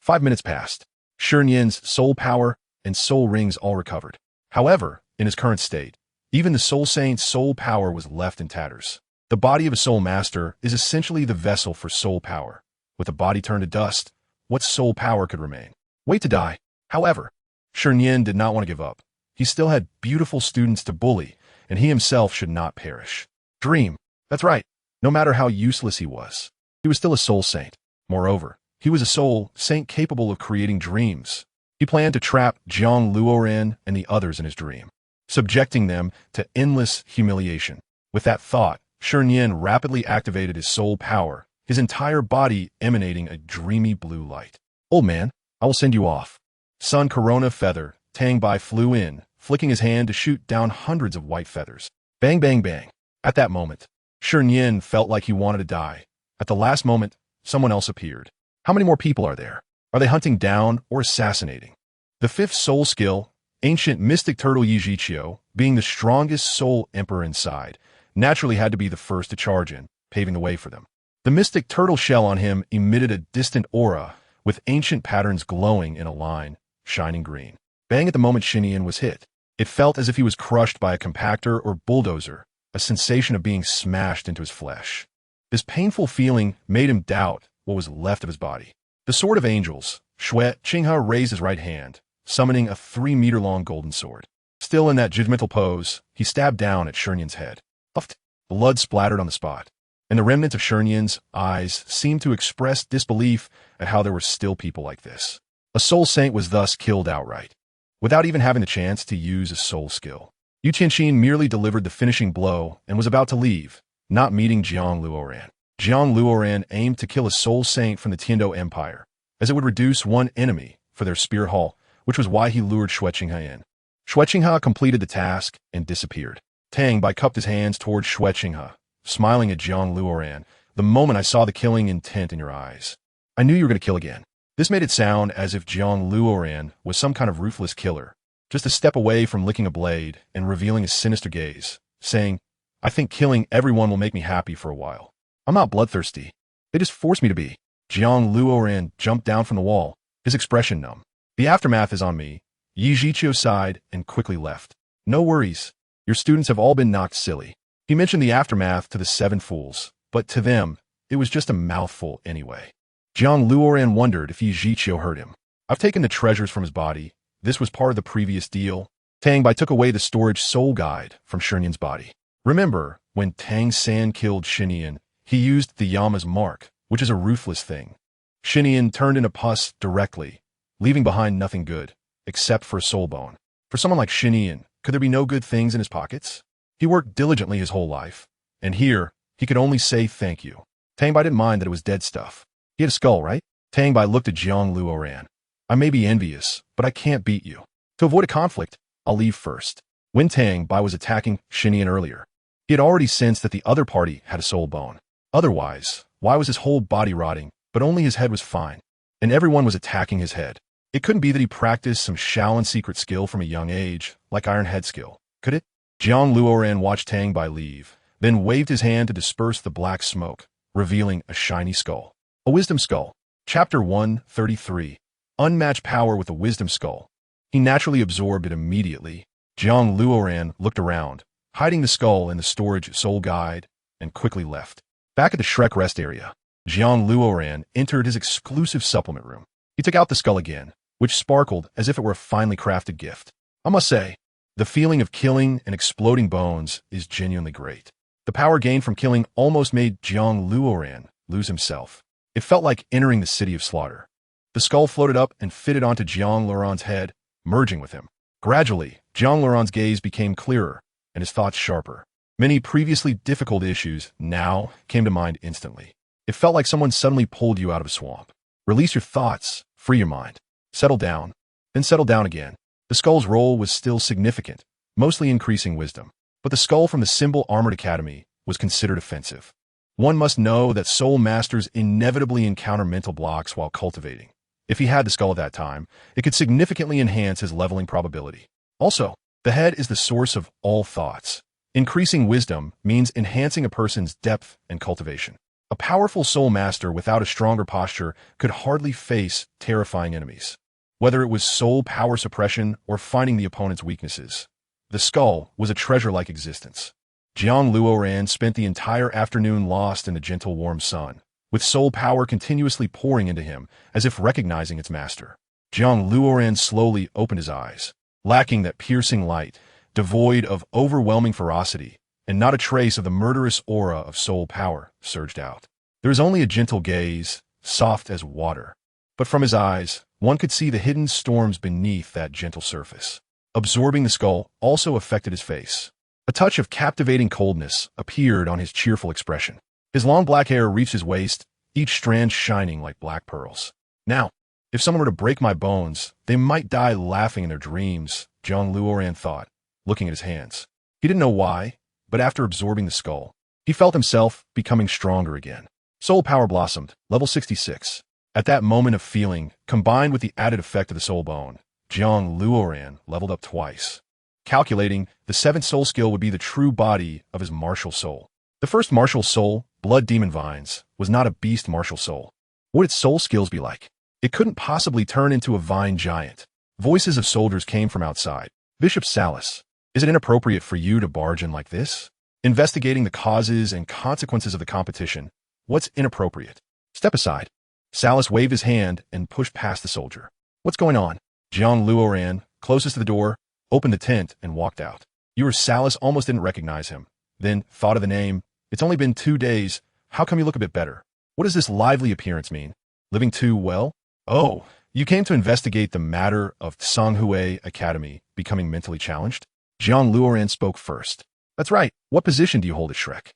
5 minutes passed. Shernyin's soul power and soul rings all recovered. However, in his current state, even the soul saint's soul power was left in tatters. The body of a soul master is essentially the vessel for soul power. With the body turned to dust, what soul power could remain? Wait to die. However, Shernyin did not want to give up. He still had beautiful students to bully, and he himself should not perish. Dream. That's right. No matter how useless he was still a soul saint. Moreover, he was a soul saint capable of creating dreams. He planned to trap Jiang Luoran and the others in his dream, subjecting them to endless humiliation. With that thought, Shernyin rapidly activated his soul power, his entire body emanating a dreamy blue light. Old man, I will send you off. Sun Corona Feather, Tang Bai flew in, flicking his hand to shoot down hundreds of white feathers. Bang, bang, bang. At that moment, Shernyin felt like he wanted to die. At the last moment, someone else appeared. How many more people are there? Are they hunting down or assassinating? The 5th soul skill, ancient mystic turtle Yi Zhiqiu, being the strongest soul emperor inside, naturally had to be the first to charge in, paving the way for them. The mystic turtle shell on him emitted a distant aura, with ancient patterns glowing in a line, shining green. Bang at the moment Shinian was hit. It felt as if he was crushed by a compactor or bulldozer, a sensation of being smashed into his flesh. This painful feeling made him doubt what was left of his body. The Sword of Angels, Xue Qinghe raised his right hand, summoning a 3-meter-long golden sword. Still in that judgmental pose, he stabbed down at Shernyin's head. Puffed. Blood splattered on the spot, and the remnants of Shernyin's eyes seemed to express disbelief at how there were still people like this. A soul saint was thus killed outright, without even having the chance to use a soul skill. Yu Qianxin merely delivered the finishing blow and was about to leave, not meeting Jiang Luoran. Jiang Luoran aimed to kill a soul saint from the Tiando Empire, as it would reduce one enemy for their spear haul, which was why he lured Xue Qinghe in. Xue Qinghe completed the task and disappeared. Tang Bai cupped his hands toward Xue Qinghe, smiling at Jiang Luoran. The moment I saw the killing intent in your eyes, I knew you were going to kill again. This made it sound as if Jiang Luoran was some kind of ruthless killer, just a step away from licking a blade and revealing a sinister gaze, saying, I think killing everyone will make me happy for a while. I'm not bloodthirsty. They just forced me to be. Jiang Luoran jumped down from the wall, his expression numb. The aftermath is on me. Yi Zhiqiu sighed and quickly left. No worries. Your students have all been knocked silly. He mentioned the aftermath to the 7 fools, but to them, it was just a mouthful anyway. Jiang Luoran wondered if Yi Zhiqiu hurt him. I've taken the treasures from his body. This was part of the previous deal. Tang Bai took away the storage soul guide from Shernyin's body. Remember, When Tang San killed Xinian, he used the Yama's mark, which is a ruthless thing. Xinian turned into pus directly, leaving behind nothing good, except for a soul bone. For someone like Xinian, could there be no good things in his pockets? He worked diligently his whole life, and here, he could only say thank you. Tang Bai didn't mind that it was dead stuff. He had a skull, right? Tang Bai looked at Jiang Luoran. I may be envious, but I can't beat you. To avoid a conflict, I'll leave first. When Tang Bai was attacking Xinian earlier, he had already sensed that the other party had a soul bone. Otherwise, why was his whole body rotting, but only his head was fine? And everyone was attacking his head. It couldn't be that he practiced some Shaolin secret skill from a young age, like Iron Head skill, could it? Jiang Luoran watched Tang Bai leave, then waved his hand to disperse the black smoke, revealing a shiny skull. A wisdom skull. Chapter 133. Unmatched power with a wisdom skull. He naturally absorbed it immediately. Jiang Luoran looked around, hiding the skull in the storage soul guide, and quickly left. Back at the Shrek rest area, Jiang Luoran entered his exclusive supplement room. He took out the skull again, which sparkled as if it were a finely crafted gift. I must say, the feeling of killing and exploding bones is genuinely great. The power gained from killing almost made Jiang Luoran lose himself. It felt like entering the city of slaughter. The skull floated up and fitted onto Jiang Luoran's head, merging with him. Gradually, Jiang Luoran's gaze became clearer and his thoughts sharper. Many previously difficult issues now came to mind instantly. It felt like someone suddenly pulled you out of a swamp. Release your thoughts, free your mind. Settle down, then settle down again. The skull's role was still significant, mostly increasing wisdom. But the skull from the Symbol Armored Academy was considered offensive. One must know that soul masters inevitably encounter mental blocks while cultivating. If he had the skull at that time, it could significantly enhance his leveling probability. Also, the head is the source of all thoughts. Increasing wisdom means enhancing a person's depth and cultivation. A powerful soul master without a stronger posture could hardly face terrifying enemies. Whether it was soul power suppression or finding the opponent's weaknesses, the skull was a treasure-like existence. Jiang Luoran spent the entire afternoon lost in the gentle warm sun, with soul power continuously pouring into him as if recognizing its master. Jiang Luoran slowly opened his eyes, lacking that piercing light, devoid of overwhelming ferocity, and not a trace of the murderous aura of soul power surged out. There was only a gentle gaze, soft as water. But from his eyes, one could see the hidden storms beneath that gentle surface. Absorbing the skull also affected his face. A touch of captivating coldness appeared on his cheerful expression. His long black hair reached his waist, each strand shining like black pearls. Now, if someone were to break my bones, they might die laughing in their dreams, Jiang Luoran thought, looking at his hands. He didn't know why, but after absorbing the skull, he felt himself becoming stronger again. Soul power blossomed, level 66. At that moment of feeling, combined with the added effect of the soul bone, Jiang Luoran leveled up twice. Calculating, the seventh soul skill would be the true body of his martial soul. The first martial soul, Blood Demon Vines, was not a beast martial soul. What would its soul skills be like? It couldn't possibly turn into a vine giant. Voices of soldiers came from outside. Bishop Salas, is it inappropriate for you to barge in like this? Investigating the causes and consequences of the competition, what's inappropriate? Step aside. Salas waved his hand and pushed past the soldier. What's going on? Jiang Luoran, closest to the door, opened the tent and walked out. Salas almost didn't recognize him. Then thought of the name. It's only been 2 days. How come you look a bit better? What does this lively appearance mean? Living too well? Oh, you came to investigate the matter of Songhui Academy becoming mentally challenged? Jiang Luoran spoke first. That's right. What position do you hold at Shrek?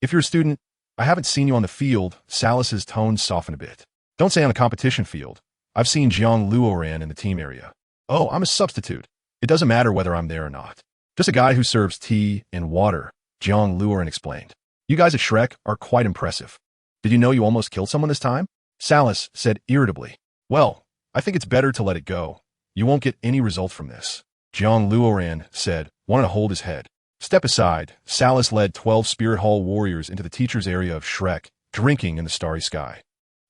If you're a student, I haven't seen you on the field. Salas's tone softened a bit. Don't say on the competition field. I've seen Jiang Luoran in the team area. Oh, I'm a substitute. It doesn't matter whether I'm there or not. Just a guy who serves tea and water, Jiang Luoran explained. You guys at Shrek are quite impressive. Did you know you almost killed someone this time? Salas said irritably. Well, I think it's better to let it go. You won't get any results from this. Jiang Luoran said, wanting to hold his head. Step aside. Salas led 12 Spirit Hall warriors into the teacher's area of Shrek, drinking in the starry sky.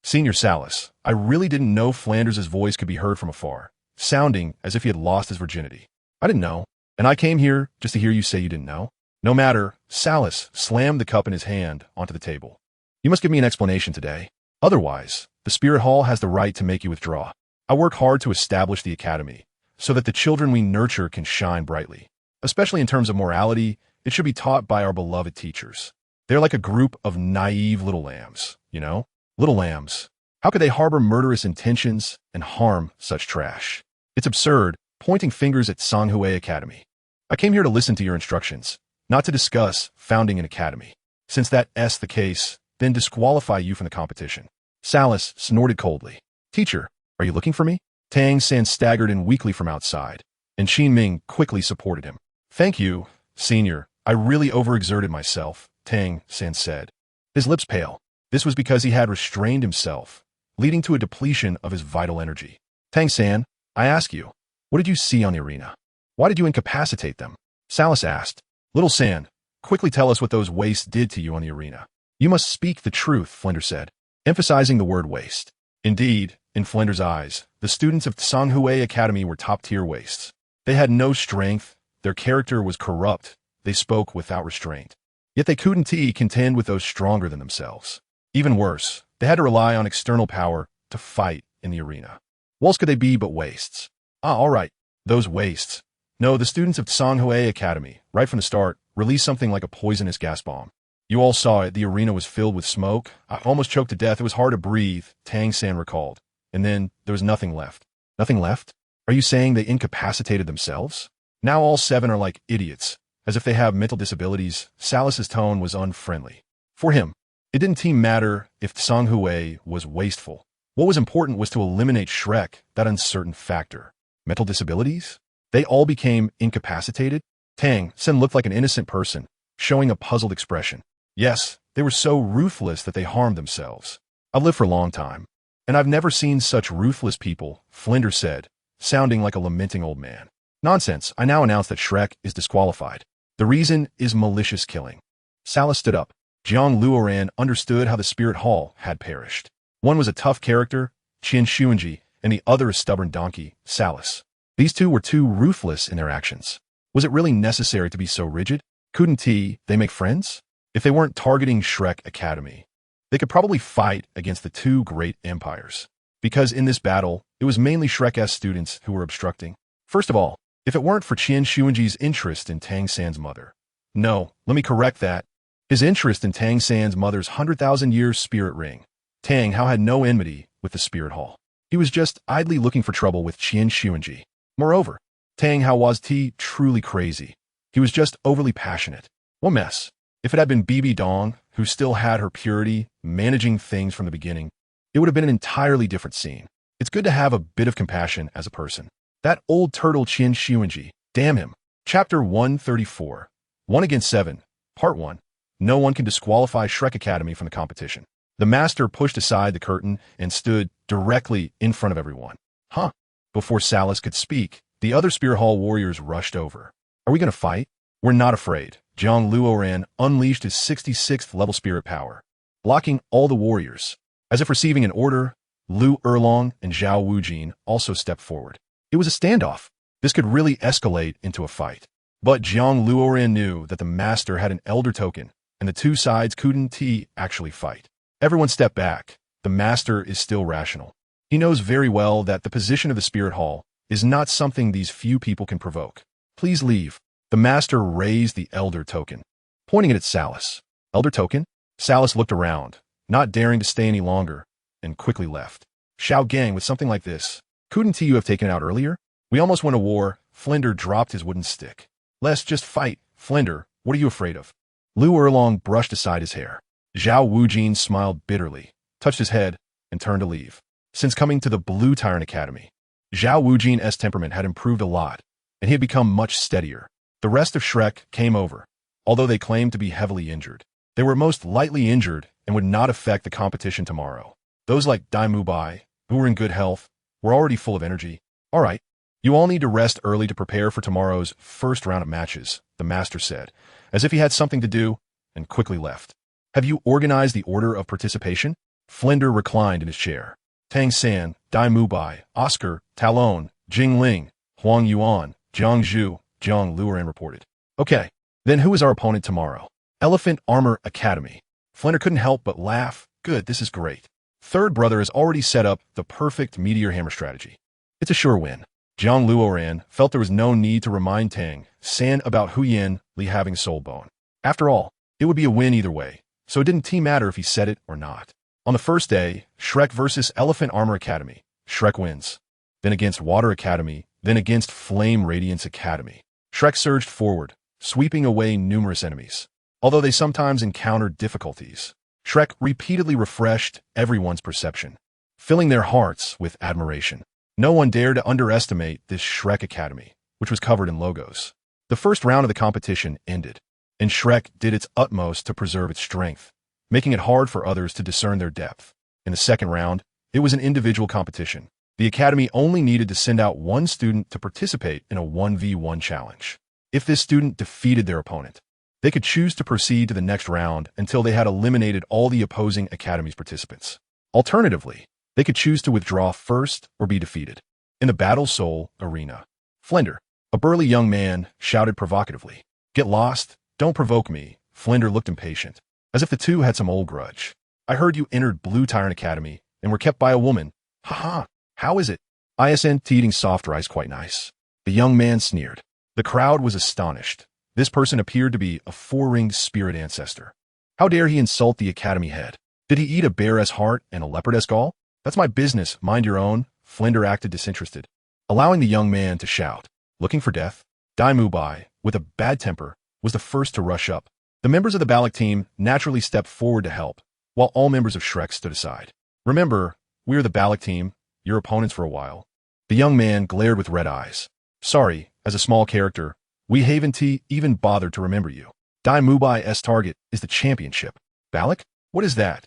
Senior Salas, I really didn't know Flanders' voice could be heard from afar, sounding as if he had lost his virginity. I didn't know, and I came here just to hear you say you didn't know. No matter, Salas slammed the cup in his hand onto the table. You must give me an explanation today. Otherwise, the Spirit Hall has the right to make you withdraw. I work hard to establish the academy, so that the children we nurture can shine brightly. Especially in terms of morality, It should be taught by our beloved teachers. They're like a group of naive little lambs, you know? Little lambs. How could they harbor murderous intentions and harm such trash? It's absurd, pointing fingers at Songhui Academy. I came here to listen to your instructions, not to discuss founding an academy. Since that's the case, then disqualify you from the competition. Salas snorted coldly. Teacher, are you looking for me? Tang San staggered in weakly from outside, and Qin Ming quickly supported him. Thank you, senior. I really overexerted myself, Tang San said. His lips pale. This was because he had restrained himself, leading to a depletion of his vital energy. Tang San, I ask you, what did you see on the arena? Why did you incapacitate them? Salas asked. Little San, quickly tell us what those wastes did to you on the arena. You must speak the truth, Flender said, emphasizing the word waste. Indeed, in Flender's eyes, the students of Songhui Academy were top-tier wastes. They had no strength, their character was corrupt, they spoke without restraint. Yet they couldn't contend with those stronger than themselves. Even worse, they had to rely on external power to fight in the arena. What else could they be but wastes? All right, those wastes. No, the students of Songhui Academy, right from the start, released something like a poisonous gas bomb. You all saw it, the arena was filled with smoke. I almost choked to death, it was hard to breathe, Tang San recalled. And then, there was nothing left. Nothing left? Are you saying they incapacitated themselves? Now all 7 are like idiots, as if they have mental disabilities. Salas's tone was unfriendly. For him, it didn't matter if Songhui was wasteful. What was important was to eliminate Shrek, that uncertain factor. Mental disabilities? They all became incapacitated? Tang San looked like an innocent person, showing a puzzled expression. Yes, they were so ruthless that they harmed themselves. I've lived for a long time, and I've never seen such ruthless people, Flender said, sounding like a lamenting old man. Nonsense, I now announce that Shrek is disqualified. The reason is malicious killing. Salas stood up. Jiang Luoran understood how the Spirit Hall had perished. One was a tough character, Qian Xuanji, and the other a stubborn donkey, Salas. These two were too ruthless in their actions. Was it really necessary to be so rigid? Couldn't they make friends? If they weren't targeting Shrek Academy, they could probably fight against the 2 great empires. Because in this battle, it was mainly Shrek's students who were obstructing. First of all, if it weren't for Qian Xuanji's interest in Tang San's mother. No, let me correct that. His interest in Tang San's mother's 100,000-year spirit ring. Tang Hao had no enmity with the Spirit Hall. He was just idly looking for trouble with Qian Xuanji. Moreover, Tang Hao was truly crazy. He was just overly passionate. What mess. If it had been Bibi Dong, who still had her purity, managing things from the beginning, it would have been an entirely different scene. It's good to have a bit of compassion as a person. That old turtle Qian Xuanji, damn him. Chapter 134. 1 against 7. Part 1. No one can disqualify Shrek Academy from the competition. The master pushed aside the curtain and stood directly in front of everyone. Huh? Before Salas could speak, the other Spirit Hall warriors rushed over. Are we going to fight? We're not afraid. Jiang Luoran unleashed his 66th level spirit power, blocking all the warriors. As if receiving an order, Lu Erlong and Zhao Wujin also stepped forward. It was a standoff. This could really escalate into a fight. But Jiang Luoran knew that the master had an elder token, and the 2 sides couldn't actually fight. Everyone stepped back. The master is still rational. He knows very well that the position of the Spirit Hall is not something these few people can provoke. Please leave. The master raised the elder token, pointing it at Salas. Elder token? Salas looked around, not daring to stay any longer, and quickly left. Xiao Gang, with something like this, couldn't you have taken it out earlier? We almost won a war. Flender dropped his wooden stick. Let's just fight. Flender, what are you afraid of? Lu Erlong brushed aside his hair. Zhao Wujin smiled bitterly, touched his head, and turned to leave. Since coming to the Blue Tyrant Academy, Zhao Wujin's temperament had improved a lot, and he had become much steadier. The rest of Shrek came over. Although they claimed to be heavily injured, they were most lightly injured and would not affect the competition tomorrow. Those like Dai Mubai, who were in good health, were already full of energy. All right, you all need to rest early to prepare for tomorrow's first round of matches, the master said, as if he had something to do, and quickly left. Have you organized the order of participation? Flender reclined in his chair. Tang San, Dai Mubai, Oscar, Talon, Jing Ling, Huang Yuan, Jiang Zhu, Jiang Luoran reported. Okay, then who is our opponent tomorrow? Elephant Armor Academy. Flender couldn't help but laugh. Good, this is great. Third brother has already set up the perfect meteor hammer strategy. It's a sure win. Jiang Luoran felt there was no need to remind Tang San about Hu Yin Li having soul bone. After all, it would be a win either way, so it didn't matter if he said it or not. On the first day, Shrek versus Elephant Armor Academy. Shrek wins. Then against Water Academy, then against Flame Radiance Academy. Shrek surged forward, sweeping away numerous enemies. Although they sometimes encountered difficulties, Shrek repeatedly refreshed everyone's perception, filling their hearts with admiration. No one dared to underestimate this Shrek Academy, which was covered in logos. The first round of the competition ended, and Shrek did its utmost to preserve its strength, making it hard for others to discern their depth. In the second round, it was an individual competition. The Academy only needed to send out one student to participate in a 1v1 challenge. If this student defeated their opponent, they could choose to proceed to the next round until they had eliminated all the opposing Academy's participants. Alternatively, they could choose to withdraw first or be defeated. In the Battle Soul arena, Flender, a burly young man, shouted provocatively, "Get lost, don't provoke me." Flender looked impatient, as if the two had some old grudge. "I heard you entered Blue Tyrant Academy and were kept by a woman. Haha, how is it? ISN eating soft rice quite nice." The young man sneered. The crowd was astonished. This person appeared to be a four-ringed spirit ancestor. How dare he insult the Academy head? Did he eat a bear's heart and a leopard's gall? "That's my business, mind your own." Flender acted disinterested, allowing the young man to shout. Looking for death? Dai Mubai, with a bad temper, was the first to rush up. The members of the Balak team naturally stepped forward to help, while all members of Shrek stood aside. "Remember, we are the Balak team, your opponents for a while." The young man glared with red eyes. "Sorry, as a small character, we haven't even bothered to remember you. Dai Mubai's target is the championship." "Balak? What is that?"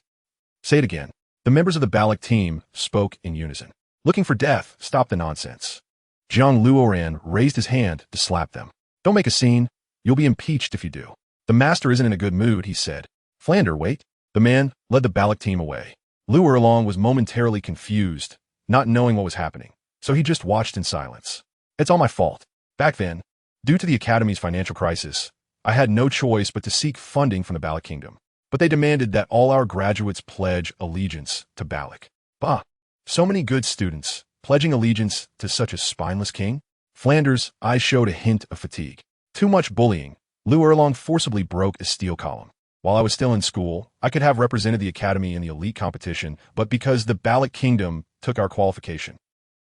"Say it again." The members of the Balak team spoke in unison. "Looking for death, stop the nonsense." Jiang Luoran raised his hand to slap them. "Don't make a scene. You'll be impeached if you do." "The master isn't in a good mood," he said. "Flander, wait." The man led the Balak team away. Luoran was momentarily confused, not knowing what was happening, so he just watched in silence. "It's all my fault. Back then, due to the Academy's financial crisis, I had no choice but to seek funding from the Balak Kingdom. But they demanded that all our graduates pledge allegiance to Balak. Bah! So many good students, pledging allegiance to such a spineless king?" Flander's eyes showed a hint of fatigue. "Too much bullying." Luoran forcibly broke a steel column. "While I was still in school, I could have represented the Academy in the elite competition, but because the Balak Kingdom took our qualification."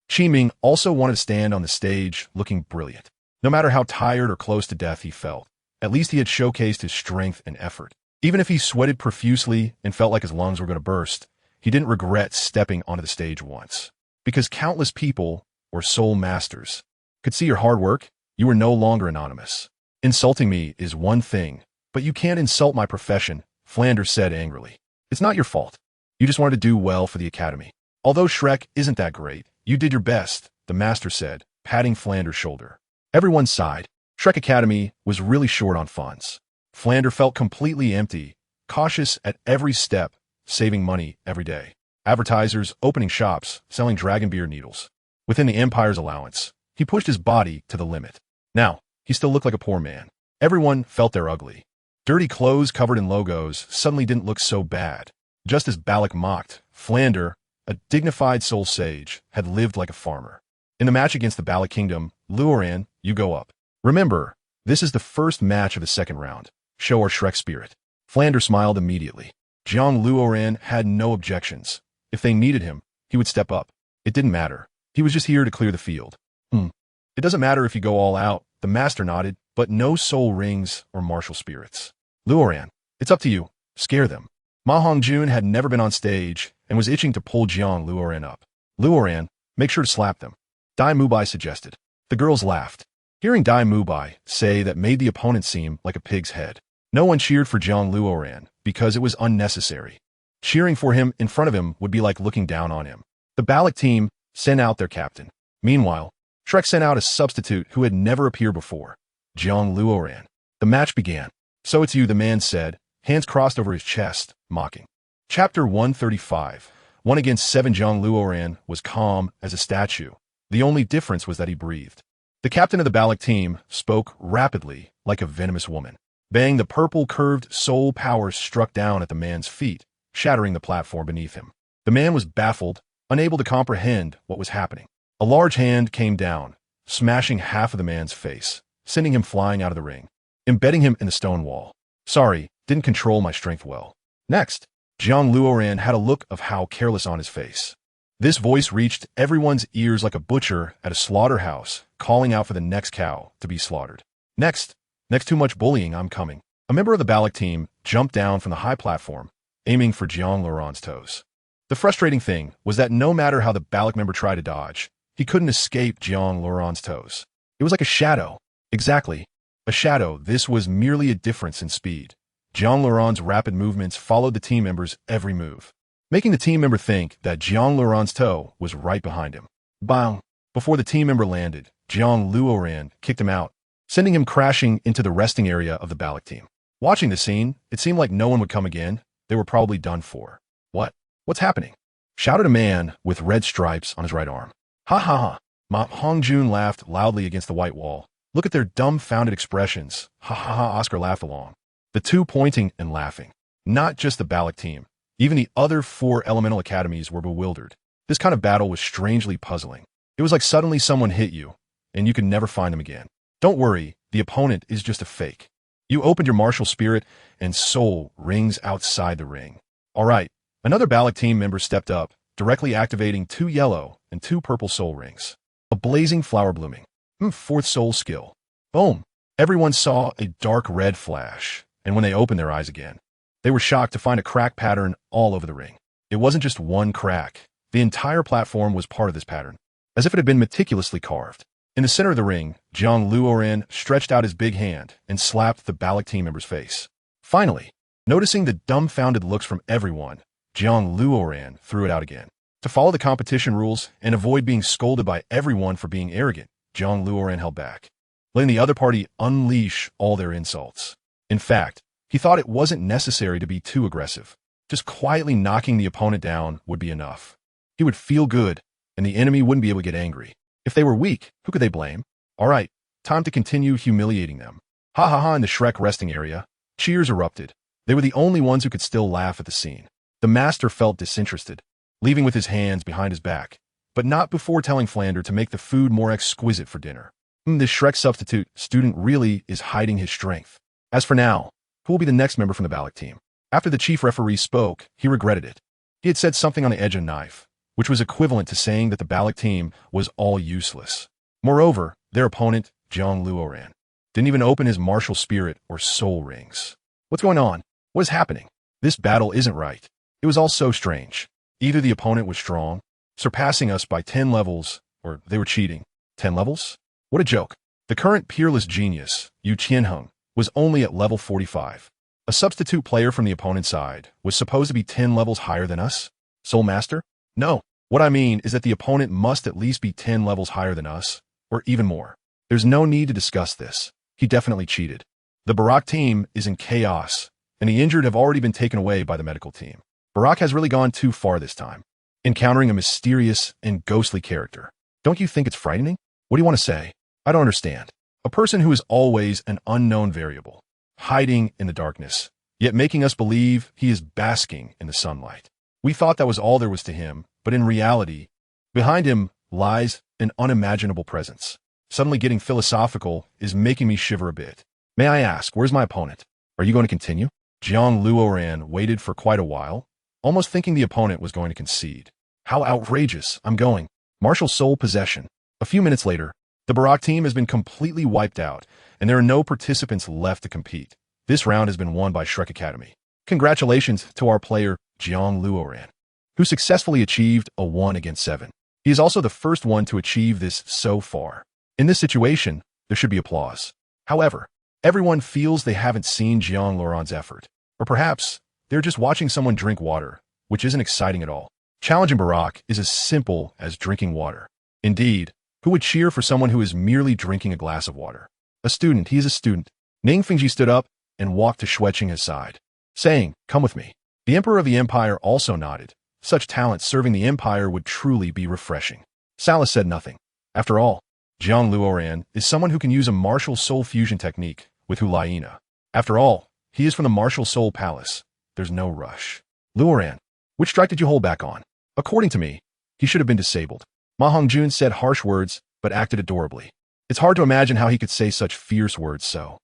Qiming also wanted to stand on the stage looking brilliant. No matter how tired or close to death he felt, at least he had showcased his strength and effort. Even if he sweated profusely and felt like his lungs were going to burst, he didn't regret stepping onto the stage once. Because countless people, or soul masters, could see your hard work, you were no longer anonymous. "Insulting me is one thing, but you can't insult my profession," Flander said angrily. "It's not your fault. You just wanted to do well for the Academy. Although Shrek isn't that great, you did your best," the master said, patting Flander's shoulder. Everyone sighed. Shrek Academy was really short on funds. Flander felt completely empty, cautious at every step, saving money every day. Advertisers opening shops, selling dragon beer needles. Within the Empire's allowance, he pushed his body to the limit. Now, he still looked like a poor man. Everyone felt they're ugly. Dirty clothes covered in logos suddenly didn't look so bad. Just as Balak mocked, Flander, a dignified soul sage, had lived like a farmer. In the match against the Balak Kingdom, Luoran, you go up. Remember, this is the first match of the second round. Show our Shrek spirit. Flander smiled immediately. Jiang Luoran had no objections. If they needed him, he would step up. It didn't matter. He was just here to clear the field. It doesn't matter if you go all out, the master nodded, but no soul rings or martial spirits. Luoran, it's up to you. Scare them. Ma Hongjun had never been on stage and was itching to pull Jiang Luoran up. Luoran, make sure to slap them. Dai Mubai suggested. The girls laughed. Hearing Dai Mubai say that made the opponent seem like a pig's head. No one cheered for Jiang Luoran because it was unnecessary. Cheering for him in front of him would be like looking down on him. The Balak team sent out their captain. Meanwhile, Shrek sent out a substitute who had never appeared before, Jiang Luoran. The match began. "So it's you," the man said, hands crossed over his chest, mocking. Chapter 135. 1 against 7. Jiang Luoran was calm as a statue. The only difference was that he breathed. The captain of the Balak team spoke rapidly, like a venomous woman. Bang, the purple curved soul power struck down at the man's feet, shattering the platform beneath him. The man was baffled, unable to comprehend what was happening. A large hand came down, smashing half of the man's face, sending him flying out of the ring, embedding him in the stone wall. Sorry, didn't control my strength well. Next, Jiang Luoran had a look of how careless on his face. This voice reached everyone's ears like a butcher at a slaughterhouse, calling out for the next cow to be slaughtered. Next too much bullying, I'm coming. A member of the Balak team jumped down from the high platform, aiming for Jiang Luoran's toes. The frustrating thing was that no matter how the Balak member tried to dodge, he couldn't escape Jiang Luoran's toes. It was like a shadow. Exactly. A shadow. This was merely a difference in speed. Jiang Luoran's rapid movements followed the team member's every move, making the team member think that Jiang Luoran's toe was right behind him. Bang! Before the team member landed, Jiang Luoran kicked him out, sending him crashing into the resting area of the Balak team. Watching the scene, it seemed like no one would come again. They were probably done for. What's happening? Shouted a man with red stripes on his right arm. Ha ha ha. Ma Hongjun laughed loudly against the white wall. Look at their dumbfounded expressions. Ha ha ha. Oscar laughed along. The two pointing and laughing. Not just the Balak team. Even the other 4 elemental academies were bewildered. This kind of battle was strangely puzzling. It was like suddenly someone hit you, and you could never find them again. Don't worry, the opponent is just a fake. You opened your martial spirit, and soul rings outside the ring. All right, another Balak team member stepped up, directly activating 2 yellow and 2 purple soul rings. A blazing flower blooming. 4th soul skill. Boom. Everyone saw a dark red flash, and when they opened their eyes again, they were shocked to find a crack pattern all over the ring. It wasn't just one crack. The entire platform was part of this pattern, as if it had been meticulously carved. In the center of the ring, Jiang Luoran stretched out his big hand and slapped the Balak team member's face. Finally, noticing the dumbfounded looks from everyone, Jiang Luoran threw it out again. To follow the competition rules and avoid being scolded by everyone for being arrogant, Jiang Luoran held back, letting the other party unleash all their insults. In fact, he thought it wasn't necessary to be too aggressive. Just quietly knocking the opponent down would be enough. He would feel good, and the enemy wouldn't be able to get angry. If they were weak, who could they blame? All right, time to continue humiliating them. Ha ha ha. In the Shrek resting area, cheers erupted. They were the only ones who could still laugh at the scene. The master felt disinterested, leaving with his hands behind his back, but not before telling Flander to make the food more exquisite for dinner. This Shrek substitute student really is hiding his strength. As for now, who will be the next member from the Balak team? After the chief referee spoke, he regretted it. He had said something on the edge of a knife, which was equivalent to saying that the Balak team was all useless. Moreover, their opponent, Jiang Luoran, didn't even open his martial spirit or soul rings. What's going on? What is happening? This battle isn't right. It was all so strange. Either the opponent was strong, surpassing us by 10 levels, or they were cheating. 10 levels? What a joke. The current peerless genius, Yu Qianheng, was only at level 45. A substitute player from the opponent's side was supposed to be 10 levels higher than us? Soul Master? No. What I mean is that the opponent must at least be 10 levels higher than us, or even more. There's no need to discuss this. He definitely cheated. The Barak team is in chaos, and the injured have already been taken away by the medical team. Barak has really gone too far this time, encountering a mysterious and ghostly character. Don't you think it's frightening? What do you want to say? I don't understand. A person who is always an unknown variable, hiding in the darkness, yet making us believe he is basking in the sunlight. We thought that was all there was to him, but in reality, behind him lies an unimaginable presence. Suddenly getting philosophical is making me shiver a bit. May I ask, where's my opponent? Are you going to continue? Jiang Luoran waited for quite a while, almost thinking the opponent was going to concede. How outrageous. I'm going. Martial soul possession. A few minutes later, the Barak team has been completely wiped out, and there are no participants left to compete. This round has been won by Shrek Academy. Congratulations to our player, Jiang Luoran, who successfully achieved a 1 against 7. He is also the first one to achieve this so far. In this situation, there should be applause. However, everyone feels they haven't seen Jiang Luoran's effort. Or perhaps, they're just watching someone drink water, which isn't exciting at all. Challenging Barak is as simple as drinking water. Indeed, who would cheer for someone who is merely drinking a glass of water? A student, he is a student. Ning Fingji stood up and walked to Xueqing's side, saying, "Come with me." The Emperor of the Empire also nodded. Such talent serving the Empire would truly be refreshing. Salas said nothing. After all, Jiang Luoran is someone who can use a martial soul fusion technique with Hulaina. After all, he is from the Martial Soul Palace. There's no rush. Luoran, which strike did you hold back on? According to me, he should have been disabled. Ma Hongjun said harsh words, but acted adorably. It's hard to imagine how he could say such fierce words so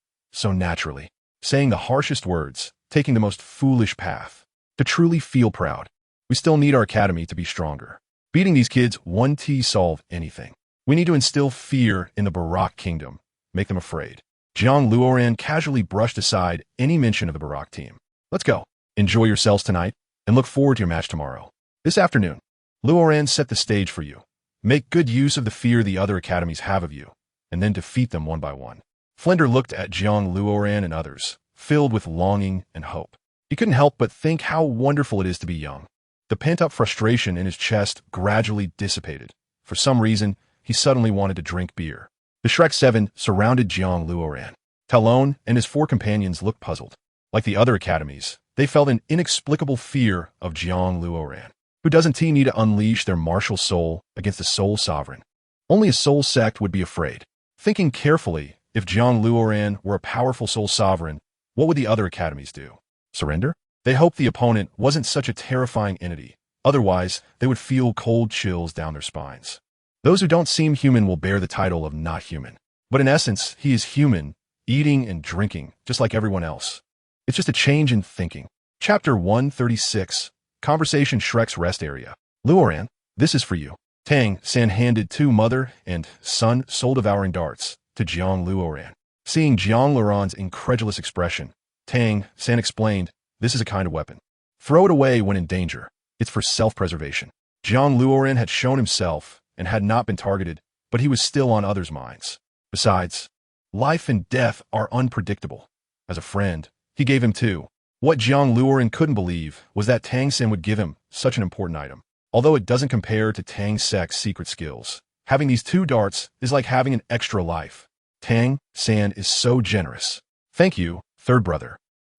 naturally. Saying the harshest words, taking the most foolish path. To truly feel proud, we still need our academy to be stronger. Beating these kids won't solve anything. We need to instill fear in the Barak kingdom, make them afraid. Jiang Luoran casually brushed aside any mention of the Barak team. Let's go. Enjoy yourselves tonight, and look forward to your match tomorrow. This afternoon, Luoran set the stage for you. Make good use of the fear the other academies have of you, and then defeat them one by one. Flender looked at Jiang Luoran and others, filled with longing and hope. He couldn't help but think how wonderful it is to be young. The pent-up frustration in his chest gradually dissipated. For some reason, he suddenly wanted to drink beer. The Shrek 7 surrounded Jiang Luoran. Talon and his 4 companions looked puzzled. Like the other academies, they felt an inexplicable fear of Jiang Luoran. Who doesn't he need to unleash their martial soul against the soul sovereign? Only a soul sect would be afraid. Thinking carefully, if Jiang Luoran were a powerful soul sovereign, what would the other academies do? Surrender? They hoped the opponent wasn't such a terrifying entity. Otherwise, they would feel cold chills down their spines. Those who don't seem human will bear the title of not human. But in essence, he is human, eating and drinking, just like everyone else. It's just a change in thinking. Chapter 136. Conversation Shrek's Rest Area. Luoran, this is for you. Tang San handed 2 mother and son soul-devouring darts to Jiang Luoran. Seeing JiangLuoran's incredulous expression, Tang San explained, this is a kind of weapon. Throw it away when in danger. It's for self-preservation. Jiang Luoran had shown himself and had not been targeted, but he was still on others' minds. Besides, life and death are unpredictable. As a friend, he gave him 2. What Jiang Luoran couldn't believe was that Tang San would give him such an important item. Although it doesn't compare to Tang Sek's secret skills, having these 2 darts is like having an extra life. Tang San is so generous. Thank you, third brother.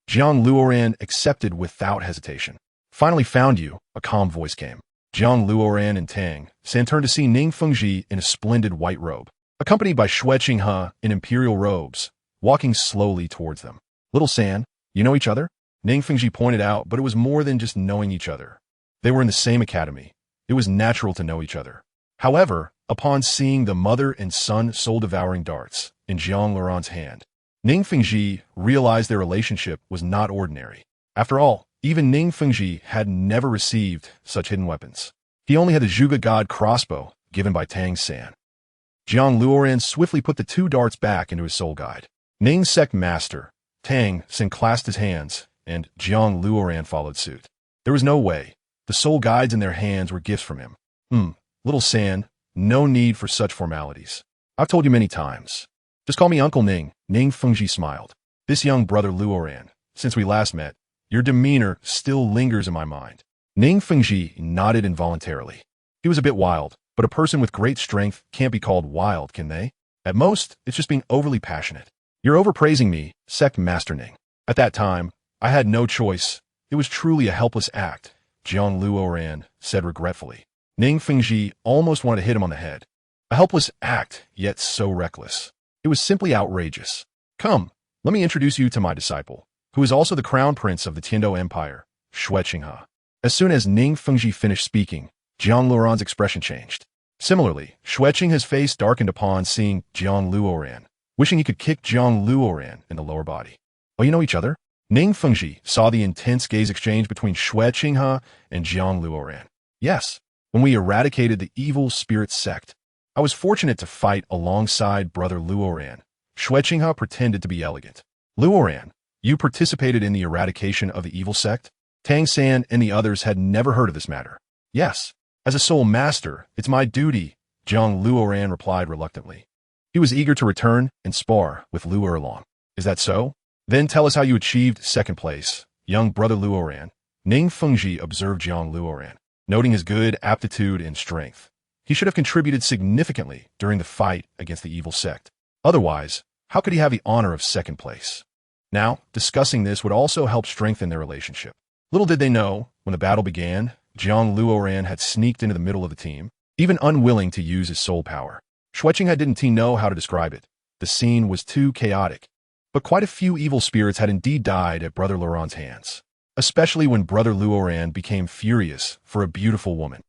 Jiang Luoran accepted without hesitation. Finally found you, a calm voice came. Jiang Luoran and Tang San turned to see Ning Fengji in a splendid white robe, accompanied by Xue Qinghe in imperial robes, walking slowly towards them. Little San, you know each other? Ning Fengji pointed out, but it was more than just knowing each other. They were in the same academy. It was natural to know each other. However, upon seeing the mother and son soul-devouring darts in Jiang Luoran's hand, Ning Fengji realized their relationship was not ordinary. After all, even Ning Fengji had never received such hidden weapons. He only had the Zhuge God crossbow given by Tang San. Jiang Luoran swiftly put the 2 darts back into his soul guide. Ning's sect master, Tang San, clasped his hands, and Jiang Luoran followed suit. There was no way. The soul guides in their hands were gifts from him. Little San, no need for such formalities. I've told you many times. Just call me Uncle Ning. Ning Fengji smiled. This young brother Luoran, since we last met, your demeanor still lingers in my mind. Ning Fengji nodded involuntarily. He was a bit wild, but a person with great strength can't be called wild, can they? At most, it's just being overly passionate. You're overpraising me, Sect Master Ning. At that time, I had no choice. It was truly a helpless act, Jiang Luoran said regretfully. Ning Fengji almost wanted to hit him on the head. A helpless act, yet so reckless. It was simply outrageous. Come, let me introduce you to my disciple, who is also the crown prince of the Tiando Empire, Xue Qinghe. As soon as Ning Fengji finished speaking, Jiang Luoran's expression changed. Similarly, Xue Qinghe's face darkened upon seeing Jiang Luoran, wishing he could kick Jiang Luoran in the lower body. Oh, you know each other? Ning Fengji saw the intense gaze exchange between Xue Qinghe and Jiang Luoran. Yes, when we eradicated the evil spirit sect, I was fortunate to fight alongside brother Luoran. Xue Qinghe pretended to be elegant. Luoran, you participated in the eradication of the evil sect? Tang San and the others had never heard of this matter. Yes, as a soul master, it's my duty, Jiang Luoran replied reluctantly. He was eager to return and spar with Lu Erlong. Is that so? Then tell us how you achieved second place, young brother Luoran. Ning Fengji observed Jiang Luoran, noting his good aptitude and strength. He should have contributed significantly during the fight against the evil sect. Otherwise, how could he have the honor of second place? Now, discussing this would also help strengthen their relationship. Little did they know, when the battle began, Jiang Luoran had sneaked into the middle of the team, even unwilling to use his soul power. Xue Qinghe didn't know how to describe it. The scene was too chaotic. But quite a few evil spirits had indeed died at Brother Luoran's hands, especially when Brother Luoran became furious for a beautiful woman.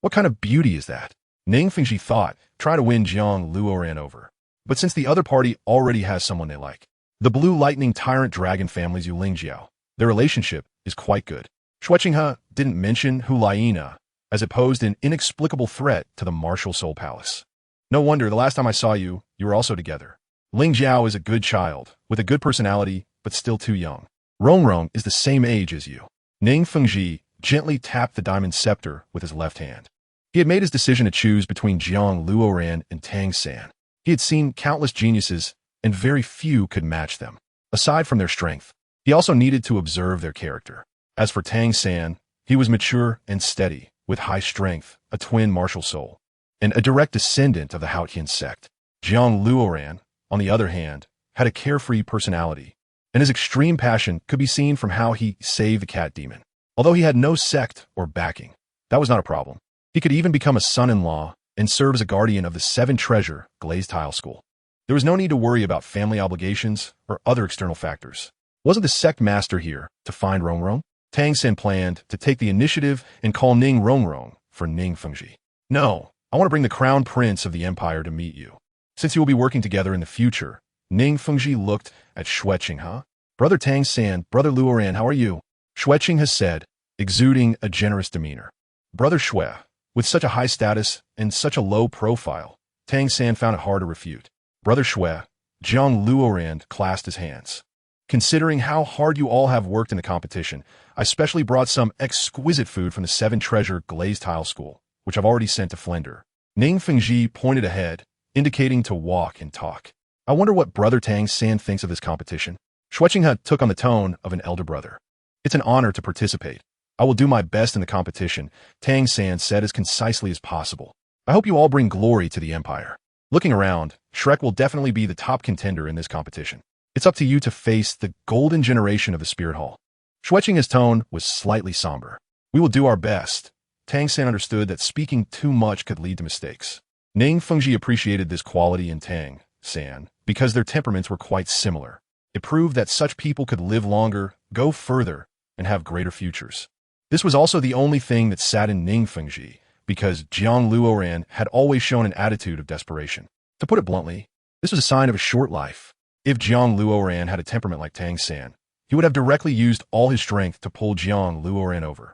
What kind of beauty is that? Ning Fengji thought, try to win Jiang Luoran over. But since the other party already has someone they like, the Blue Lightning Tyrant Dragon family's Yu Lingjiao, their relationship is quite good. Xueqinghe didn't mention Hu Laina, as it posed an inexplicable threat to the martial soul palace. No wonder the last time I saw you, you were also together. Ling Jiao is a good child, with a good personality, but still too young. Rongrong is the same age as you. Ning Fengji gently tapped the diamond scepter with his left hand. He had made his decision to choose between Jiang Luoran and Tang San. He had seen countless geniuses, and very few could match them. Aside from their strength, he also needed to observe their character. As for Tang San, he was mature and steady, with high strength, a twin martial soul, and a direct descendant of the Haotian sect. Jiang Luoran, on the other hand, had a carefree personality, and his extreme passion could be seen from how he saved the cat demon. Although he had no sect or backing, that was not a problem. He could even become a son-in-law and serve as a guardian of the 7 treasure glazed tile school. There was no need to worry about family obligations or other external factors. Wasn't the sect master here to find Rongrong? Tang San planned to take the initiative and call Ning Rongrong for Ning Fengji. No, I want to bring the crown prince of the empire to meet you. Since you will be working together in the future, Ning Fengji looked at Xueqinghe. Brother Tang San, Brother Luoran, how are you? Xueqinghe said, exuding a generous demeanor. Brother Xue, with such a high status and such a low profile, Tang San found it hard to refute. Brother Xue, Jiang Luoran clasped his hands. Considering how hard you all have worked in the competition, I specially brought some exquisite food from the 7 treasure glazed tile school, which I've already sent to Flender. Ning Fengji pointed ahead, indicating to walk and talk. I wonder what Brother Tang San thinks of this competition. Xueqinghe took on the tone of an elder brother. It's an honor to participate. I will do my best in the competition, Tang San said as concisely as possible. I hope you all bring glory to the empire. Looking around, Shrek will definitely be the top contender in this competition. It's up to you to face the golden generation of the Spirit Hall. Xueqinghe's tone was slightly somber. We will do our best. Tang San understood that speaking too much could lead to mistakes. Ning Fengji appreciated this quality in Tang San because their temperaments were quite similar. It proved that such people could live longer, go further, and have greater futures. This was also the only thing that saddened Ning Fengji, because Jiang Luoran had always shown an attitude of desperation. To put it bluntly, this was a sign of a short life. If Jiang Luoran had a temperament like Tang San, he would have directly used all his strength to pull Jiang Luoran over.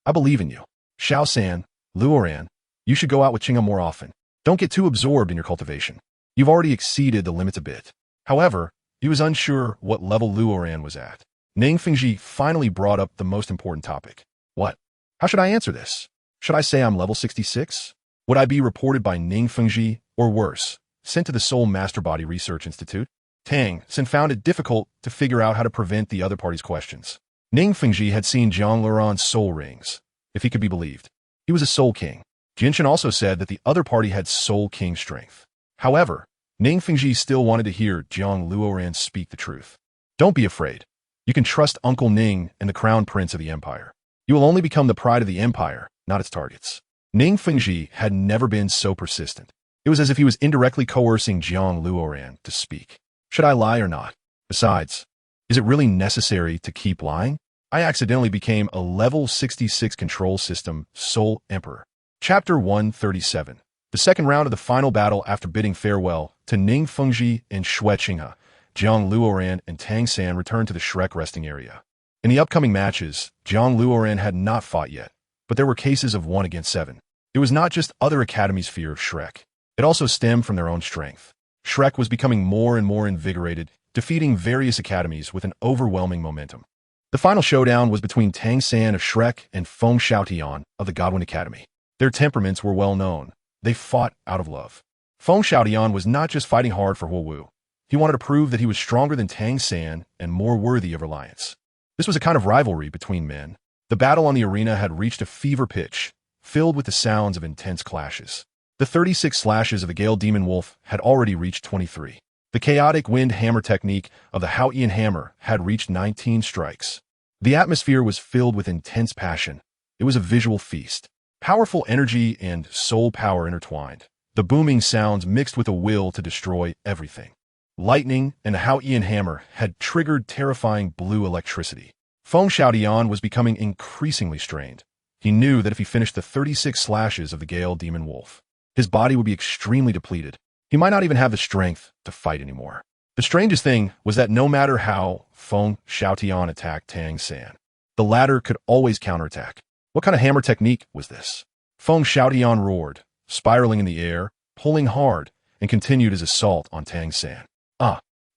I believe in you. Xiao San, Luoran, you should go out with Qinghe more often. Don't get too absorbed in your cultivation. You've already exceeded the limits a bit. However, he was unsure what level Luoran was at. Ning Fengji finally brought up the most important topic. What? How should I answer this? Should I say I'm level 66? Would I be reported by Ning Fengji, or worse, sent to the Soul Master Body Research Institute? Tang San found it difficult to figure out how to prevent the other party's questions. Ning Fengji had seen JiangLuoran's soul rings, if he could be believed. He was a soul king. Jinshin also said that the other party had soul king strength. However, Ning Fengji still wanted to hear Jiang Luoran speak the truth. Don't be afraid. You can trust Uncle Ning and the crown prince of the empire. You will only become the pride of the empire, not its targets. Ning Fengji had never been so persistent. It was as if he was indirectly coercing Jiang Luoran to speak. Should I lie or not? Besides, is it really necessary to keep lying? I accidentally became a level 66 control system Soul Emperor. Chapter 137. The second round of the final battle after bidding farewell to Ning Fengji and Xueqinghe, Jiang Luoran and Tang San returned to the Shrek resting area. In the upcoming matches, Jiang Luoran had not fought yet, but there were cases of 1 against 7. It was not just other academies' fear of Shrek. It also stemmed from their own strength. Shrek was becoming more and more invigorated, defeating various academies with an overwhelming momentum. The final showdown was between Tang San of Shrek and Feng Xiaotian of the Godwin Academy. Their temperaments were well known. They fought out of love. Feng Xiaotian was not just fighting hard for Huowu. He wanted to prove that he was stronger than Tang San and more worthy of reliance. This was a kind of rivalry between men. The battle on the arena had reached a fever pitch, filled with the sounds of intense clashes. The 36 slashes of the Gale Demon Wolf had already reached 23. The chaotic wind hammer technique of the Haotian hammer had reached 19 strikes. The atmosphere was filled with intense passion. It was a visual feast. Powerful energy and soul power intertwined. The booming sounds mixed with a will to destroy everything. Lightning and the Haotian hammer had triggered terrifying blue electricity. Feng Xiaotian was becoming increasingly strained. He knew that if he finished the 36 slashes of the Gale Demon Wolf, his body would be extremely depleted. He might not even have the strength to fight anymore. The strangest thing was that no matter how Feng Xiaotian attacked Tang San, the latter could always counterattack. What kind of hammer technique was this? Feng Xiaotian roared, spiraling in the air, pulling hard, and continued his assault on Tang San.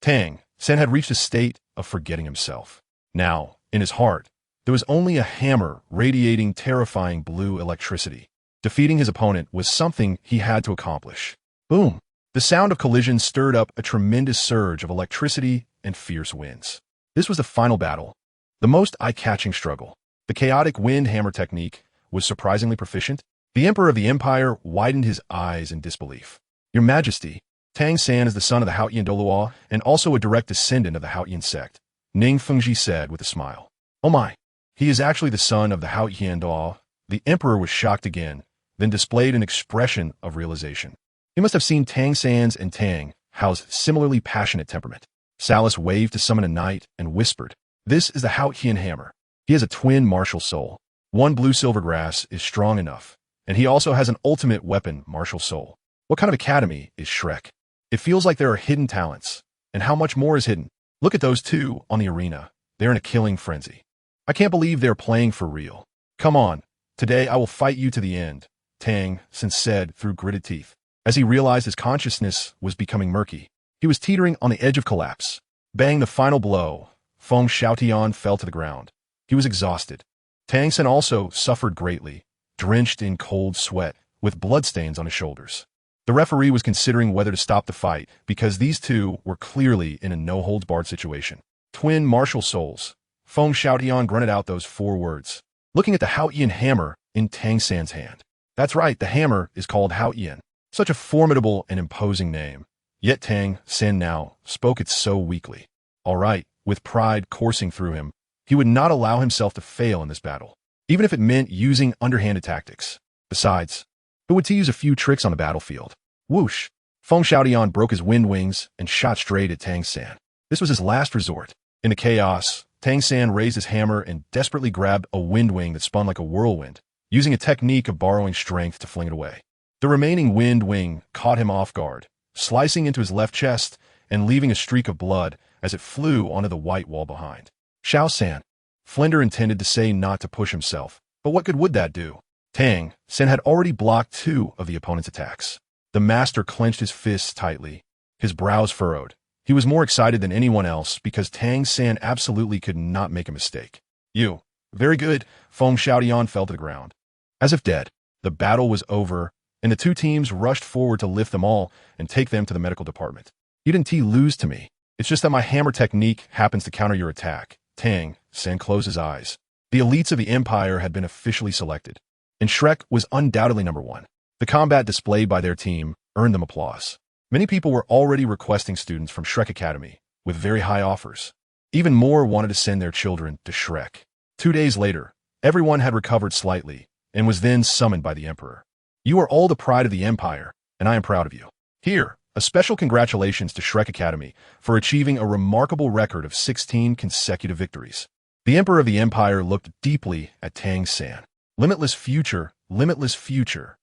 Tang San had reached a state of forgetting himself. Now, in his heart, there was only a hammer radiating terrifying blue electricity. Defeating his opponent was something he had to accomplish. Boom! The sound of collision stirred up a tremendous surge of electricity and fierce winds. This was the final battle, the most eye-catching struggle. The chaotic wind hammer technique was surprisingly proficient. The Emperor of the Empire widened his eyes in disbelief. Your Majesty, Tang San is the son of the Haotian Douluo and also a direct descendant of the Haotian sect, Ning Fengji said with a smile. Oh my, he is actually the son of the Haotian Douluo. The Emperor was shocked again, then displayed an expression of realization. He must have seen Tang San's and Tang Hao's similarly passionate temperament. Salus waved to summon a knight and whispered, "This is the Haotian hammer. He has a twin martial soul. One blue silver grass is strong enough, and he also has an ultimate weapon martial soul. What kind of academy is Shrek? It feels like there are hidden talents, and how much more is hidden? Look at those two on the arena. They're in a killing frenzy. I can't believe they're playing for real. Come on, today I will fight you to the end," Tang San said through gritted teeth. As he realized his consciousness was becoming murky, he was teetering on the edge of collapse. Bang the final blow. Feng Xiaotian fell to the ground. He was exhausted. Tang San also suffered greatly, drenched in cold sweat, with bloodstains on his shoulders. The referee was considering whether to stop the fight because these two were clearly in a no-holds-barred situation. Twin martial souls. Feng Xiaotian grunted out those 4 words, looking at the Haotian hammer in Tang San's hand. That's right, the hammer is called Haotian. Such a formidable and imposing name. Yet Tang San now spoke it so weakly. All right, with pride coursing through him, he would not allow himself to fail in this battle, even if it meant using underhanded tactics. Besides, who would to use a few tricks on the battlefield? Whoosh! Feng Xiaotian broke his wind wings and shot straight at Tang San. This was his last resort. In the chaos, Tang San raised his hammer and desperately grabbed a wind wing that spun like a whirlwind, using a technique of borrowing strength to fling it away. The remaining wind wing caught him off guard, slicing into his left chest and leaving a streak of blood as it flew onto the white wall behind. Xiao San. Flinder intended to say not to push himself, but what good would that do? Tang San had already blocked 2 of the opponent's attacks. The master clenched his fists tightly, his brows furrowed. He was more excited than anyone else because Tang San absolutely could not make a mistake. You. Very good. Feng Xiaotian fell to the ground. As if dead, the battle was over, and the 2 teams rushed forward to lift them all and take them to the medical department. You didn't lose to me. It's just that my hammer technique happens to counter your attack. Tang San closed his eyes. The elites of the Empire had been officially selected, and Shrek was undoubtedly number 1. The combat displayed by their team earned them applause. Many people were already requesting students from Shrek Academy with very high offers. Even more wanted to send their children to Shrek. 2 days later, everyone had recovered slightly and was then summoned by the Emperor. You are all the pride of the Empire, and I am proud of you. Here, a special congratulations to Shrek Academy for achieving a remarkable record of 16 consecutive victories. The Emperor of the Empire looked deeply at Tang San. Limitless future, limitless future.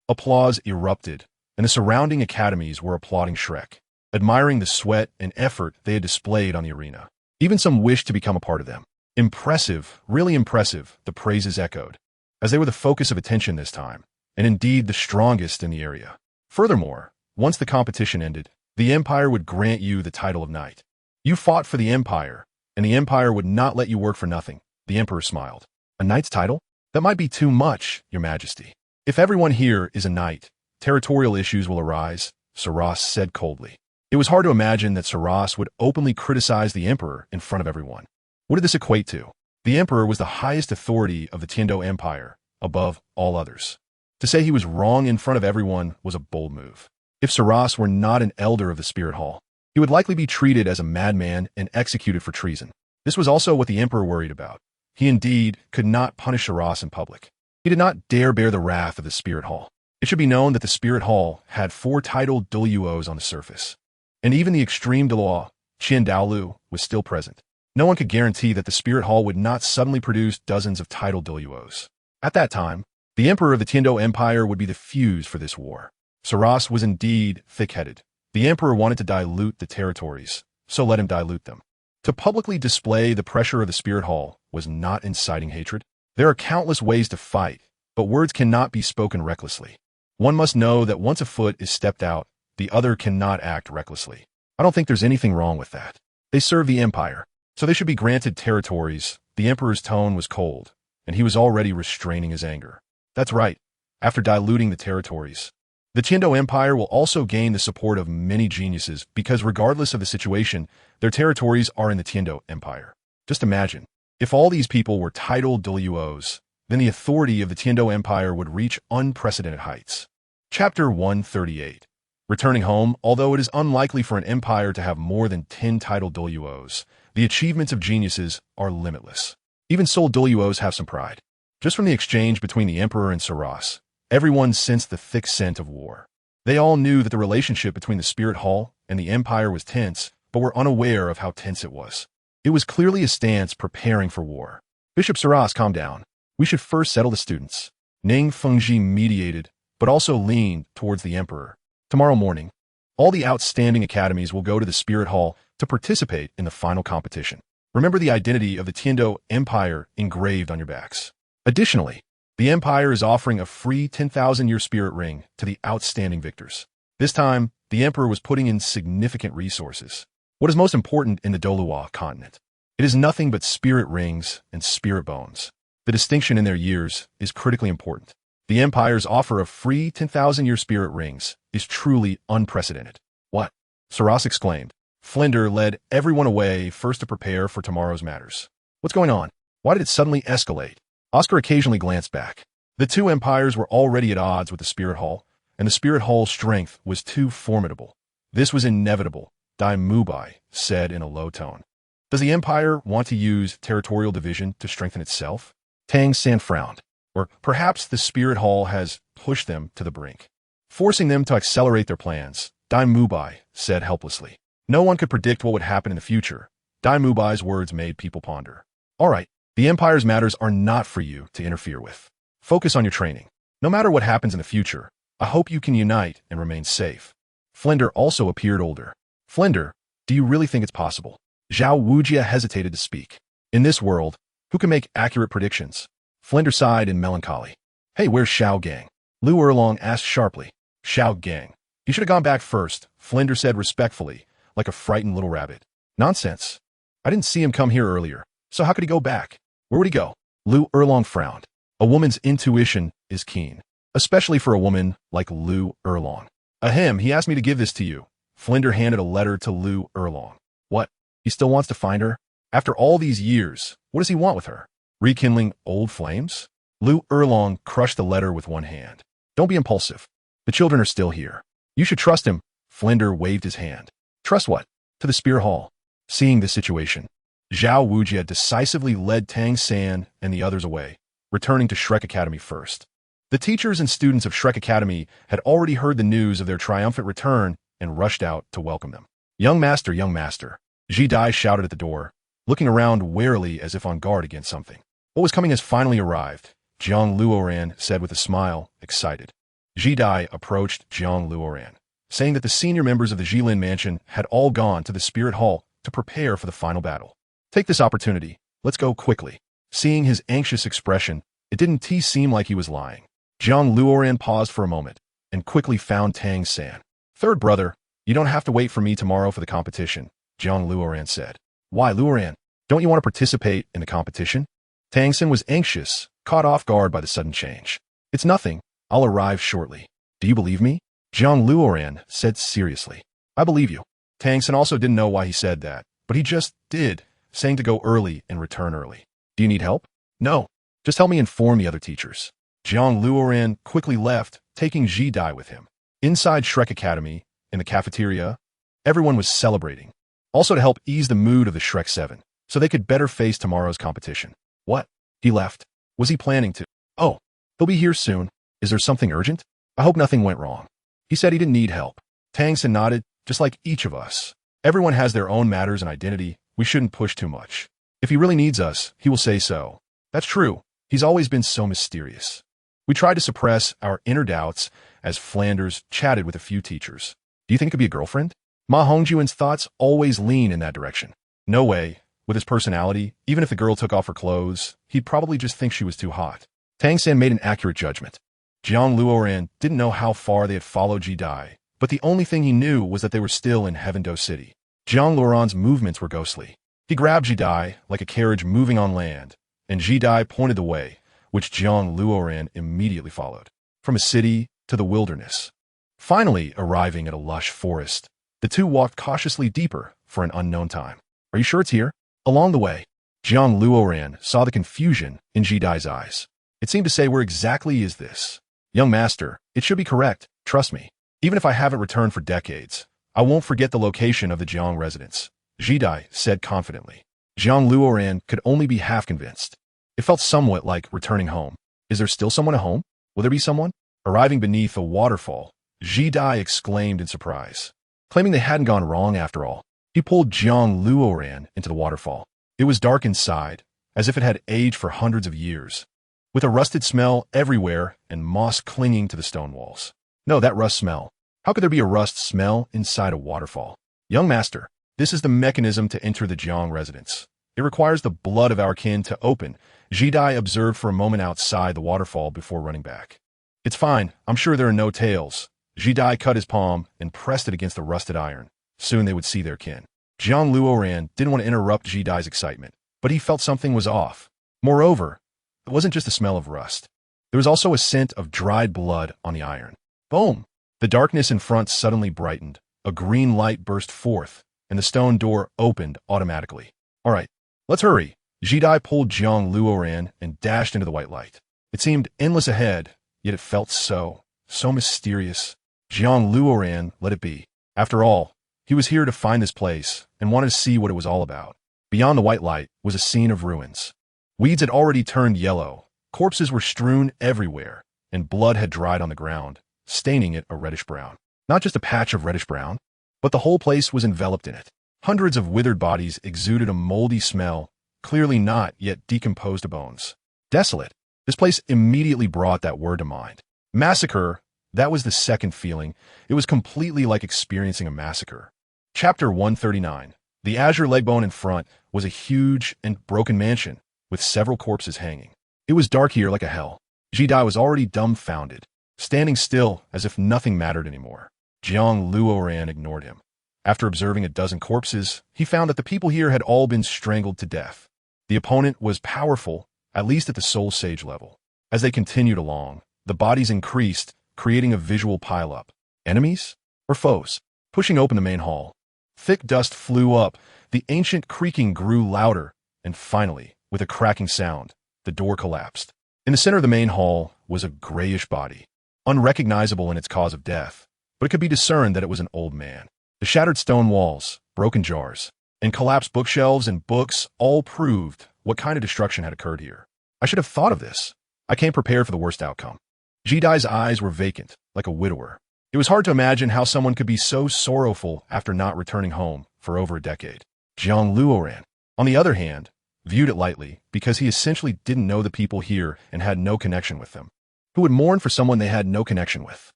Applause erupted, and the surrounding academies were applauding Shrek, admiring the sweat and effort they had displayed on the arena. Even some wished to become a part of them. Impressive, really impressive, the praises echoed, as they were the focus of attention this time, and indeed the strongest in the area. Furthermore, once the competition ended, the Empire would grant you the title of Knight. You fought for the Empire, and the Empire would not let you work for nothing. The Emperor smiled. A Knight's title? That might be too much, Your Majesty. If everyone here is a Knight, territorial issues will arise, Saras said coldly. It was hard to imagine that Saras would openly criticize the Emperor in front of everyone. What did this equate to? The Emperor was the highest authority of the Tiando Empire, above all others. To say he was wrong in front of everyone was a bold move. If Saras were not an elder of the Spirit Hall, he would likely be treated as a madman and executed for treason. This was also what the Emperor worried about. He indeed could not punish Saras in public. He did not dare bear the wrath of the Spirit Hall. It should be known that the Spirit Hall had 4 Title Douluos on the surface, and even the extreme Douluo, Dalu, was still present. No one could guarantee that the Spirit Hall would not suddenly produce dozens of Title Douluos. At that time, the emperor of the Tiando Empire would be the fuse for this war. Saras was indeed thick-headed. The emperor wanted to dilute the territories, so let him dilute them. To publicly display the pressure of the Spirit Hall was not inciting hatred. There are countless ways to fight, but words cannot be spoken recklessly. One must know that once a foot is stepped out, the other cannot act recklessly. I don't think there's anything wrong with that. They serve the empire, so they should be granted territories. The emperor's tone was cold, and he was already restraining his anger. That's right. After diluting the territories, the Tiando Empire will also gain the support of many geniuses because regardless of the situation, their territories are in the Tiando Empire. Just imagine, if all these people were Title Douluos, then the authority of the Tiando Empire would reach unprecedented heights. Chapter 138. Returning home, although it is unlikely for an empire to have more than 10 Title Douluos, the achievements of geniuses are limitless. Even Seoul Douluos have some pride. Just from the exchange between the emperor and Saras, everyone sensed the thick scent of war. They all knew that the relationship between the Spirit Hall and the empire was tense, but were unaware of how tense it was. It was clearly a stance preparing for war. Bishop Saras, calm down. We should first settle the students. Ning Fengji mediated, but also leaned towards the emperor. Tomorrow morning, all the outstanding academies will go to the Spirit Hall to participate in the final competition. Remember the identity of the Tiando Empire engraved on your backs. Additionally, the empire is offering a free 10,000-year spirit ring to the outstanding victors. This time, the emperor was putting in significant resources. What is most important in the Douluo continent? It is nothing but spirit rings and spirit bones. The distinction in their years is critically important. The empire's offer of free 10,000-year spirit rings is truly unprecedented. What? Saras exclaimed. Flinder led everyone away first to prepare for tomorrow's matters. What's going on? Why did it suddenly escalate? Oscar occasionally glanced back. The two empires were already at odds with the Spirit Hall, and the Spirit Hall's strength was too formidable. This was inevitable, Dai Mubai said in a low tone. Does the empire want to use territorial division to strengthen itself? Tang San frowned. Or perhaps the Spirit Hall has pushed them to the brink, forcing them to accelerate their plans, Dai Mubai said helplessly. No one could predict what would happen in the future. Dai Mubai's words made people ponder. All right. The empire's matters are not for you to interfere with. Focus on your training. No matter what happens in the future, I hope you can unite and remain safe. Flinder also appeared older. Flinder, do you really think it's possible? Zhao Wujia hesitated to speak. In this world, who can make accurate predictions? Flinder sighed in melancholy. Hey, where's Xiao Gang? Lu Erlong asked sharply. Xiao Gang. He should have gone back first, Flinder said respectfully, like a frightened little rabbit. Nonsense. I didn't see him come here earlier, so how could he go back? Where would he go? Lu Erlong frowned. A woman's intuition is keen, especially for a woman like Lu Erlong. Ahem, he asked me to give this to you. Flinder handed a letter to Lu Erlong. What? He still wants to find her? After all these years, what does he want with her? Rekindling old flames? Lu Erlong crushed the letter with one hand. Don't be impulsive. The children are still here. You should trust him. Flinder waved his hand. Trust what? To the Spear Hall. Seeing this situation, Zhao Wujia decisively led Tang San and the others away, returning to Shrek Academy first. The teachers and students of Shrek Academy had already heard the news of their triumphant return and rushed out to welcome them. Young master, Ji Dai shouted at the door, looking around warily as if on guard against something. What was coming has finally arrived, Jiang Luoran said with a smile, excited. Ji Dai approached Jiang Luoran, saying that the senior members of the Jilin mansion had all gone to the Spirit Hall to prepare for the final battle. Take this opportunity. Let's go quickly. Seeing his anxious expression, it didn't seem like he was lying. Jiang Luoran paused for a moment and quickly found Tang San. Third brother, you don't have to wait for me tomorrow for the competition, Jiang Luoran said. Why, Luoran? Don't you want to participate in the competition? Tang San was anxious, caught off guard by the sudden change. It's nothing. I'll arrive shortly. Do you believe me? Jiang Luoran said seriously. I believe you. Tang San also didn't know why he said that, but he just did, saying to go early and return early. Do you need help? No. Just help me inform the other teachers. Jiang Luoran quickly left, taking Ji Dai with him. Inside Shrek Academy, in the cafeteria, everyone was celebrating. Also to help ease the mood of the Shrek 7, so they could better face tomorrow's competition. What? He left. Was he planning to? Oh, he'll be here soon. Is there something urgent? I hope nothing went wrong. He said he didn't need help. Tang San nodded, just like each of us. Everyone has their own matters and identity. We shouldn't push too much. If he really needs us, he will say so. That's true. He's always been so mysterious. We tried to suppress our inner doubts as Flanders chatted with a few teachers. Do you think it could be a girlfriend? Ma Hongjuan's thoughts always lean in that direction. No way. With his personality, even if the girl took off her clothes, he'd probably just think she was too hot. Tang San made an accurate judgment. Jiang Luoran didn't know how far they had followed Ji Dai, but the only thing he knew was that they were still in Heaven-Do City. Jiang Luoran's movements were ghostly. He grabbed Ji Dai like a carriage moving on land, and Ji Dai pointed the way, which Jiang Luoran immediately followed. From a city to the wilderness. Finally arriving at a lush forest, the two walked cautiously deeper for an unknown time. Are you sure it's here? Along the way, Jiang Luoran saw the confusion in Ji Dai's eyes. It seemed to say, where exactly is this? Young master, it should be correct, trust me. Even if I haven't returned for decades, I won't forget the location of the Jiang residence, Ji Dai said confidently. Jiang Luoran could only be half convinced. It felt somewhat like returning home. Is there still someone at home? Will there be someone? Arriving beneath a waterfall, Ji Dai exclaimed in surprise. Claiming they hadn't gone wrong after all, he pulled Jiang Luoran into the waterfall. It was dark inside, as if it had aged for hundreds of years, with a rusted smell everywhere and moss clinging to the stone walls. No, that rust smell. How could there be a rust smell inside a waterfall? Young master, this is the mechanism to enter the Jiang residence. It requires the blood of our kin to open, Ji Dai observed for a moment outside the waterfall before running back. It's fine, I'm sure there are no tails. Ji Dai cut his palm and pressed it against the rusted iron. Soon they would see their kin. Jiang Luoran didn't want to interrupt Ji Dai's excitement, but he felt something was off. Moreover, it wasn't just the smell of rust. There was also a scent of dried blood on the iron. Boom! The darkness in front suddenly brightened. A green light burst forth, and the stone door opened automatically. All right, let's hurry. Ji Dai pulled Jiang Luoran and dashed into the white light. It seemed endless ahead, yet it felt so mysterious. Jiang Luoran let it be. After all, he was here to find this place and wanted to see what it was all about. Beyond the white light was a scene of ruins. Weeds had already turned yellow, corpses were strewn everywhere, and blood had dried on the ground, staining it a reddish-brown. Not just a patch of reddish-brown, but the whole place was enveloped in it. Hundreds of withered bodies exuded a moldy smell, clearly not yet decomposed bones. Desolate. This place immediately brought that word to mind. Massacre, that was the second feeling. It was completely like experiencing a massacre. Chapter 139. The azure leg bone in front was a huge and broken mansion, with several corpses hanging. It was dark here like a hell. Ji Dai was already dumbfounded, standing still as if nothing mattered anymore. Jiang Luoran ignored him. After observing a dozen corpses, he found that the people here had all been strangled to death. The opponent was powerful, at least at the soul sage level. As they continued along, the bodies increased, creating a visual pileup. Enemies? Or foes? Pushing open the main hall. Thick dust flew up, the ancient creaking grew louder, and finally, with a cracking sound, the door collapsed. In the center of the main hall was a grayish body, unrecognizable in its cause of death, but it could be discerned that it was an old man. The shattered stone walls, broken jars, and collapsed bookshelves and books all proved what kind of destruction had occurred here. I should have thought of this. I came prepared for the worst outcome. Ji Dai's eyes were vacant, like a widower. It was hard to imagine how someone could be so sorrowful after not returning home for over a decade. Jiang Luoran, on the other hand, viewed it lightly because he essentially didn't know the people here and had no connection with them. Who would mourn for someone they had no connection with?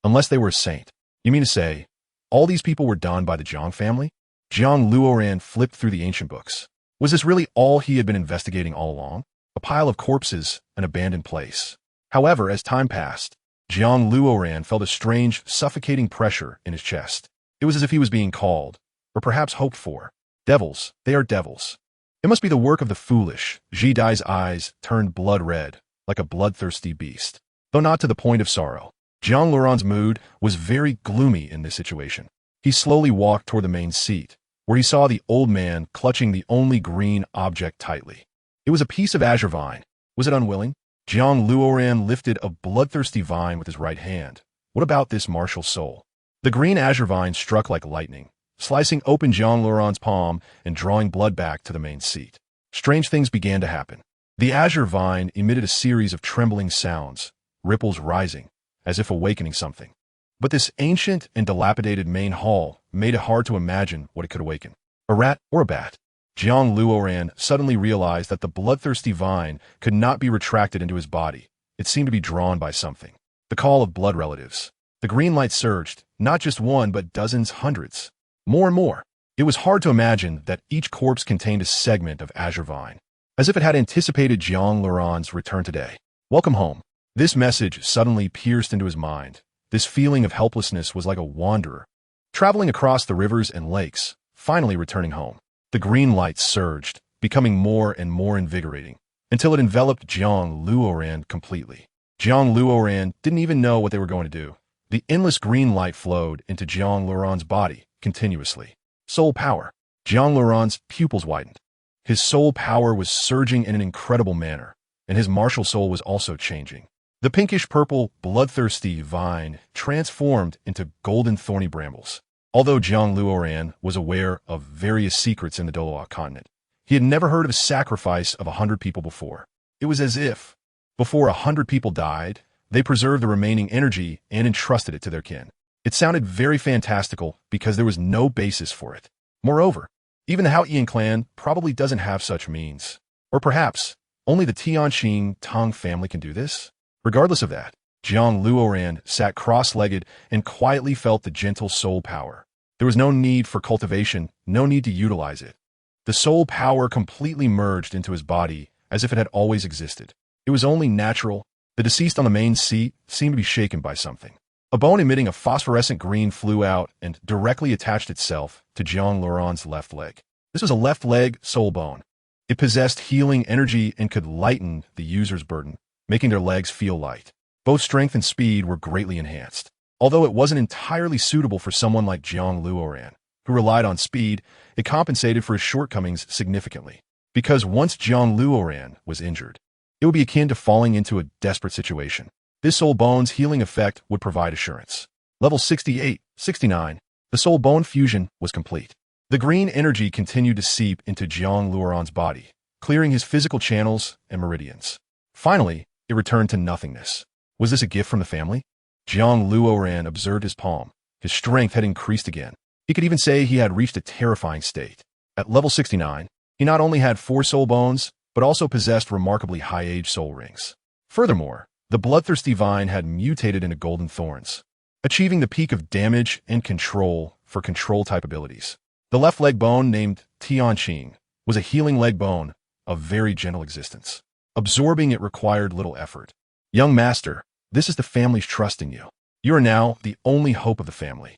Unless they were a saint. You mean to say, all these people were done by the Jiang family? Jiang Luoran flipped through the ancient books. Was this really all he had been investigating all along? A pile of corpses, an abandoned place. However, as time passed, Jiang Luoran felt a strange, suffocating pressure in his chest. It was as if he was being called, or perhaps hoped for. Devils, they are devils. It must be the work of the foolish. Ji Dai's eyes turned blood red, like a bloodthirsty beast. Though not to the point of sorrow. Jiang Luoran's mood was very gloomy in this situation. He slowly walked toward the main seat, where he saw the old man clutching the only green object tightly. It was a piece of azure vine. Was it unwilling? Jiang Luoran lifted a bloodthirsty vine with his right hand. What about this martial soul? The green azure vine struck like lightning, slicing open Jiang Luoran's palm and drawing blood back to the main seat. Strange things began to happen. The azure vine emitted a series of trembling sounds, ripples rising, as if awakening something. But this ancient and dilapidated main hall made it hard to imagine what it could awaken. A rat or a bat? Jiang Luoran suddenly realized that the bloodthirsty vine could not be retracted into his body. It seemed to be drawn by something. The call of blood relatives. The green light surged, not just one, but dozens, hundreds. More and more. It was hard to imagine that each corpse contained a segment of azure vine, as if it had anticipated Jiang Luoran's return today. Welcome home. This message suddenly pierced into his mind. This feeling of helplessness was like a wanderer, traveling across the rivers and lakes, finally returning home. The green light surged, becoming more and more invigorating, until it enveloped Jiang Luoran completely. Jiang Luoran didn't even know what they were going to do. The endless green light flowed into Jiang Luoran's body continuously. Soul power. Jiang Luoran's pupils widened. His soul power was surging in an incredible manner, and his martial soul was also changing. The pinkish-purple, bloodthirsty vine transformed into golden thorny brambles. Although Jiang Luoran was aware of various secrets in the Douluo continent, he had never heard of a sacrifice of 100 people before. It was as if, before 100 people died, they preserved the remaining energy and entrusted it to their kin. It sounded very fantastical because there was no basis for it. Moreover, even the Haoyan clan probably doesn't have such means. Or perhaps, only the Tianqing Tang family can do this? Regardless of that, Jiang Luoran sat cross-legged and quietly felt the gentle soul power. There was no need for cultivation, no need to utilize it. The soul power completely merged into his body as if it had always existed. It was only natural. The deceased on the main seat seemed to be shaken by something. A bone emitting a phosphorescent green flew out and directly attached itself to Jiang Luoran's left leg. This was a left leg soul bone. It possessed healing energy and could lighten the user's burden, making their legs feel light. Both strength and speed were greatly enhanced. Although it wasn't entirely suitable for someone like Jiang Luoran, who relied on speed, it compensated for his shortcomings significantly. Because once Jiang Luoran was injured, it would be akin to falling into a desperate situation. This soul bone's healing effect would provide assurance. Level 68, 69, the soul bone fusion was complete. The green energy continued to seep into Jiang Luoran's body, clearing his physical channels and meridians. Finally, it returned to nothingness. Was this a gift from the family? Jiang Luoran observed his palm. His strength had increased again. He could even say he had reached a terrifying state. At level 69, he not only had 4 soul bones, but also possessed remarkably high-age soul rings. Furthermore, the bloodthirsty vine had mutated into golden thorns, achieving the peak of damage and control for control-type abilities. The left leg bone, named Tianqing, was a healing leg bone of very gentle existence. Absorbing it required little effort. Young master, this is the family's trust in you. You are now the only hope of the family.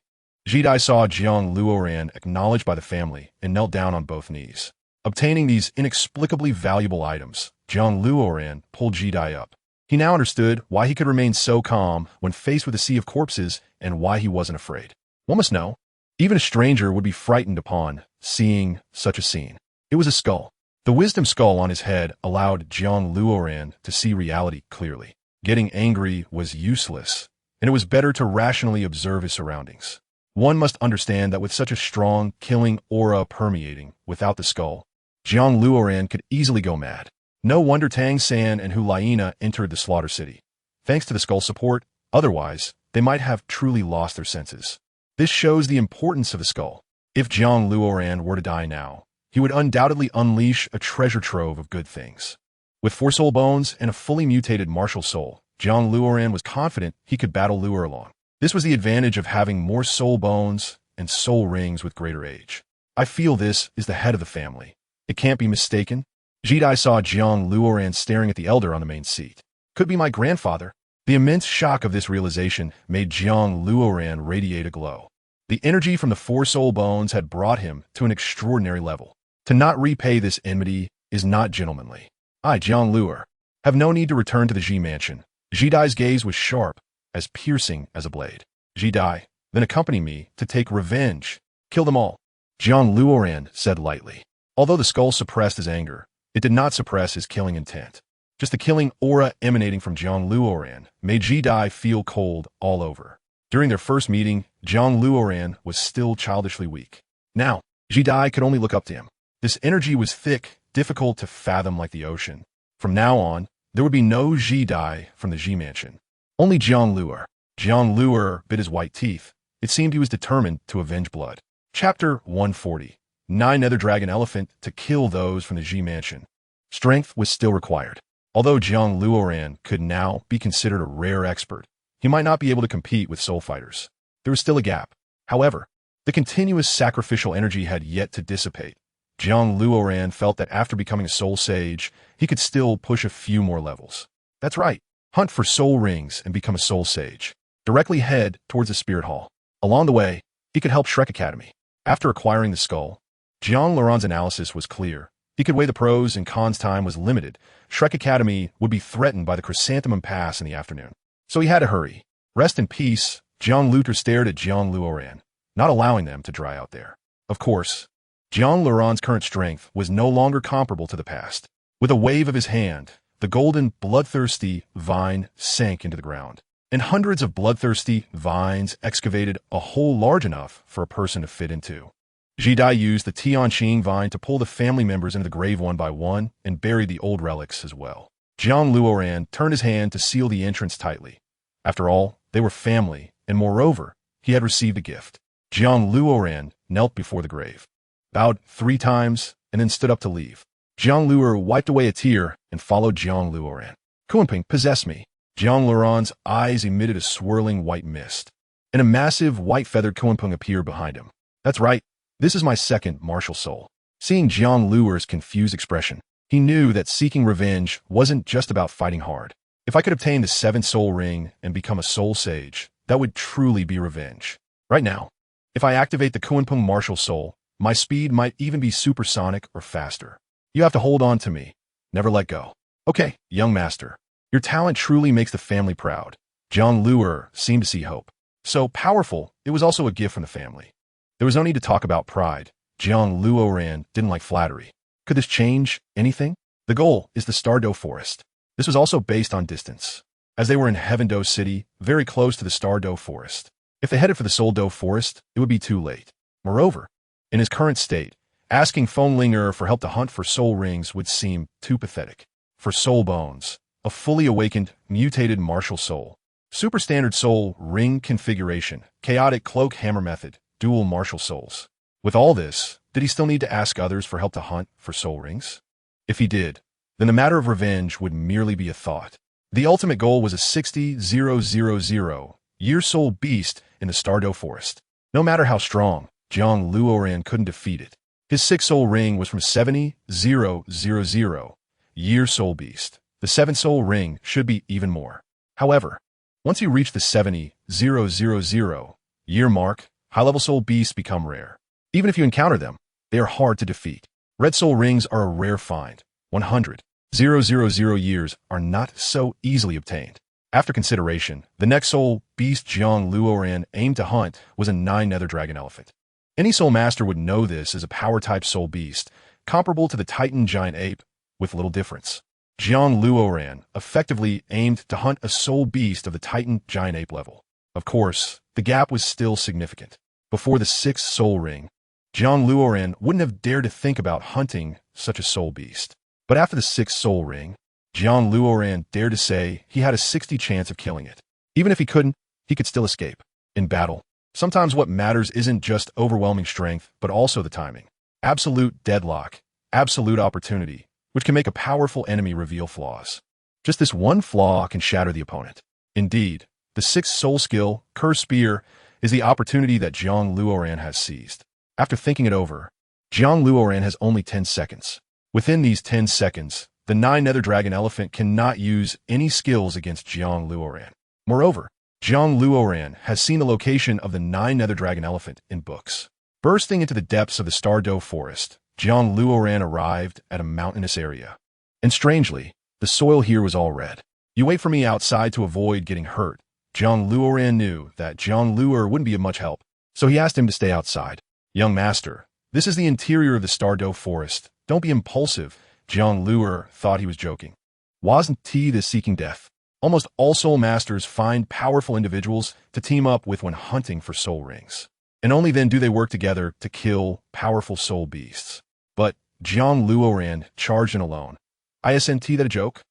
Jidai saw Jiang Luoran acknowledged by the family and knelt down on both knees. Obtaining these inexplicably valuable items, Jiang Luoran pulled Jidai up. He now understood why he could remain so calm when faced with a sea of corpses and why he wasn't afraid. One must know, even a stranger would be frightened upon seeing such a scene. It was a skull. The wisdom skull on his head allowed Jiang Luoran to see reality clearly. Getting angry was useless, and it was better to rationally observe his surroundings. One must understand that with such a strong, killing aura permeating without the skull, Jiang Luoran could easily go mad. No wonder Tang San and Hu Laina entered the slaughter city. Thanks to the skull support, otherwise, they might have truly lost their senses. This shows the importance of the skull. If Jiang Luoran were to die now, he would undoubtedly unleash a treasure trove of good things. With 4 soul bones and a fully mutated martial soul, Jiang Luoran was confident he could battle Liu Erlong. This was the advantage of having more soul bones and soul rings with greater age. I feel this is the head of the family. It can't be mistaken. Jidai saw Jiang Luoran staring at the elder on the main seat. Could be my grandfather. The immense shock of this realization made Jiang Luoran radiate a glow. The energy from the 4 soul bones had brought him to an extraordinary level. To not repay this enmity is not gentlemanly. I, Jiang Luoran, have no need to return to the Ji mansion. Jidai's gaze was sharp, as piercing as a blade. Jidai, then accompany me to take revenge. Kill them all. Jiang Luoran said lightly. Although the skull suppressed his anger, it did not suppress his killing intent. Just the killing aura emanating from Jiang Luoran made Jidai feel cold all over. During their first meeting, Jiang Luoran was still childishly weak. Now, Jidai could only look up to him. This energy was thick, difficult to fathom like the ocean. From now on, there would be no Jidai from the Ji mansion. Only Jiang Luoran. Jiang Luoran bit his white teeth. It seemed he was determined to avenge blood. Chapter 140. 9 nether dragon elephant to kill those from the Ji mansion. Strength was still required. Although Jiang Luoran could now be considered a rare expert, he might not be able to compete with soul fighters. There was still a gap. However, the continuous sacrificial energy had yet to dissipate. Jiang Luoran felt that after becoming a soul sage, he could still push a few more levels. That's right. Hunt for soul rings and become a soul sage. Directly head towards the spirit hall. Along the way, he could help Shrek Academy. After acquiring the skull, JiangLuoran's analysis was clear. He could weigh the pros and cons. Time was limited. Shrek Academy would be threatened by the Chrysanthemum Pass in the afternoon. So he had to hurry. Rest in peace, Jiang Luoran stared at Jiang Luoran, not allowing them to dry out there. Of course, Jiang Luoran's current strength was no longer comparable to the past. With a wave of his hand, the golden, bloodthirsty vine sank into the ground, and hundreds of bloodthirsty vines excavated a hole large enough for a person to fit into. Jidai used the Tianqing vine to pull the family members into the grave one by one and buried the old relics as well. Jiang Luoran turned his hand to seal the entrance tightly. After all, they were family, and moreover, he had received a gift. Jiang Luoran knelt before the grave, bowed 3 times, and then stood up to leave. Jiang Luoran wiped away a tear and followed Jiang Luoran. Kunping, possess me. Jiang Luoran's eyes emitted a swirling white mist, and a massive white-feathered Kunping appeared behind him. That's right. This is my second martial soul. Seeing Jiang Luoran's confused expression, he knew that seeking revenge wasn't just about fighting hard. If I could obtain the 7th soul ring and become a soul sage, that would truly be revenge. Right now, if I activate the Kunpeng martial soul, my speed might even be supersonic or faster. You have to hold on to me. Never let go. Okay, young master. Your talent truly makes the family proud. Jiang Luoran seemed to see hope. So powerful, it was also a gift from the family. There was no need to talk about pride. Jiang Luoran didn't like flattery. Could this change anything? The goal is the Stardow Forest. This was also based on distance, as they were in Heavendow City, very close to the Stardow Forest. If they headed for the Souldow Forest, it would be too late. Moreover, in his current state, asking Fenglinger for help to hunt for soul rings would seem too pathetic. For soul bones, a fully awakened, mutated martial soul, super standard soul ring configuration, chaotic cloak hammer method, dual martial souls. With all this, did he still need to ask others for help to hunt for soul rings? If he did, then the matter of revenge would merely be a thought. The ultimate goal was a 60,000-year soul beast in the Stardow Forest. No matter how strong, Jiang Luoran couldn't defeat it. His 6th soul ring was from 70,000-year soul beast. The 7th soul ring should be even more. However, once you reach the 70,000-year mark, high-level soul beasts become rare. Even if you encounter them, they are hard to defeat. Red soul rings are a rare find. 100,000 years are not so easily obtained. After consideration, the next soul beast Jiang Luoran aimed to hunt was a 9 nether dragon elephant. Any soul master would know this as a power-type soul beast, comparable to the Titan giant ape, with little difference. Jiang Luoran effectively aimed to hunt a soul beast of the Titan giant ape level. Of course, the gap was still significant. Before the 6th soul ring, Jiang Luoran wouldn't have dared to think about hunting such a soul beast. But after the 6th soul ring, Jiang Luoran dared to say he had a 60 chance of killing it. Even if he couldn't, he could still escape. In battle, sometimes what matters isn't just overwhelming strength, but also the timing. Absolute deadlock, absolute opportunity, which can make a powerful enemy reveal flaws. Just this one flaw can shatter the opponent. Indeed, the 6th soul skill, Curse Spear, is the opportunity that Jiang Luoran has seized. After thinking it over, Jiang Luoran has only 10 seconds. Within these 10 seconds, the 9 nether dragon elephant cannot use any skills against Jiang Luoran. Moreover, Jiang Luoran has seen the location of the 9 nether dragon elephant in books. Bursting into the depths of the Stardow Forest, Jiang Luoran arrived at a mountainous area. And strangely, the soil here was all red. You wait for me outside to avoid getting hurt. Jiang Luoran knew that Jiang Luoran wouldn't be of much help, so he asked him to stay outside. Young master, this is the interior of the Stardow Forest. Don't be impulsive. Jiang Luoran thought he was joking. Wasn't he the seeking death? Almost all soul masters find powerful individuals to team up with when hunting for soul rings. And only then do they work together to kill powerful soul beasts. But Jiang Luoran charged in alone. Isn't that a joke?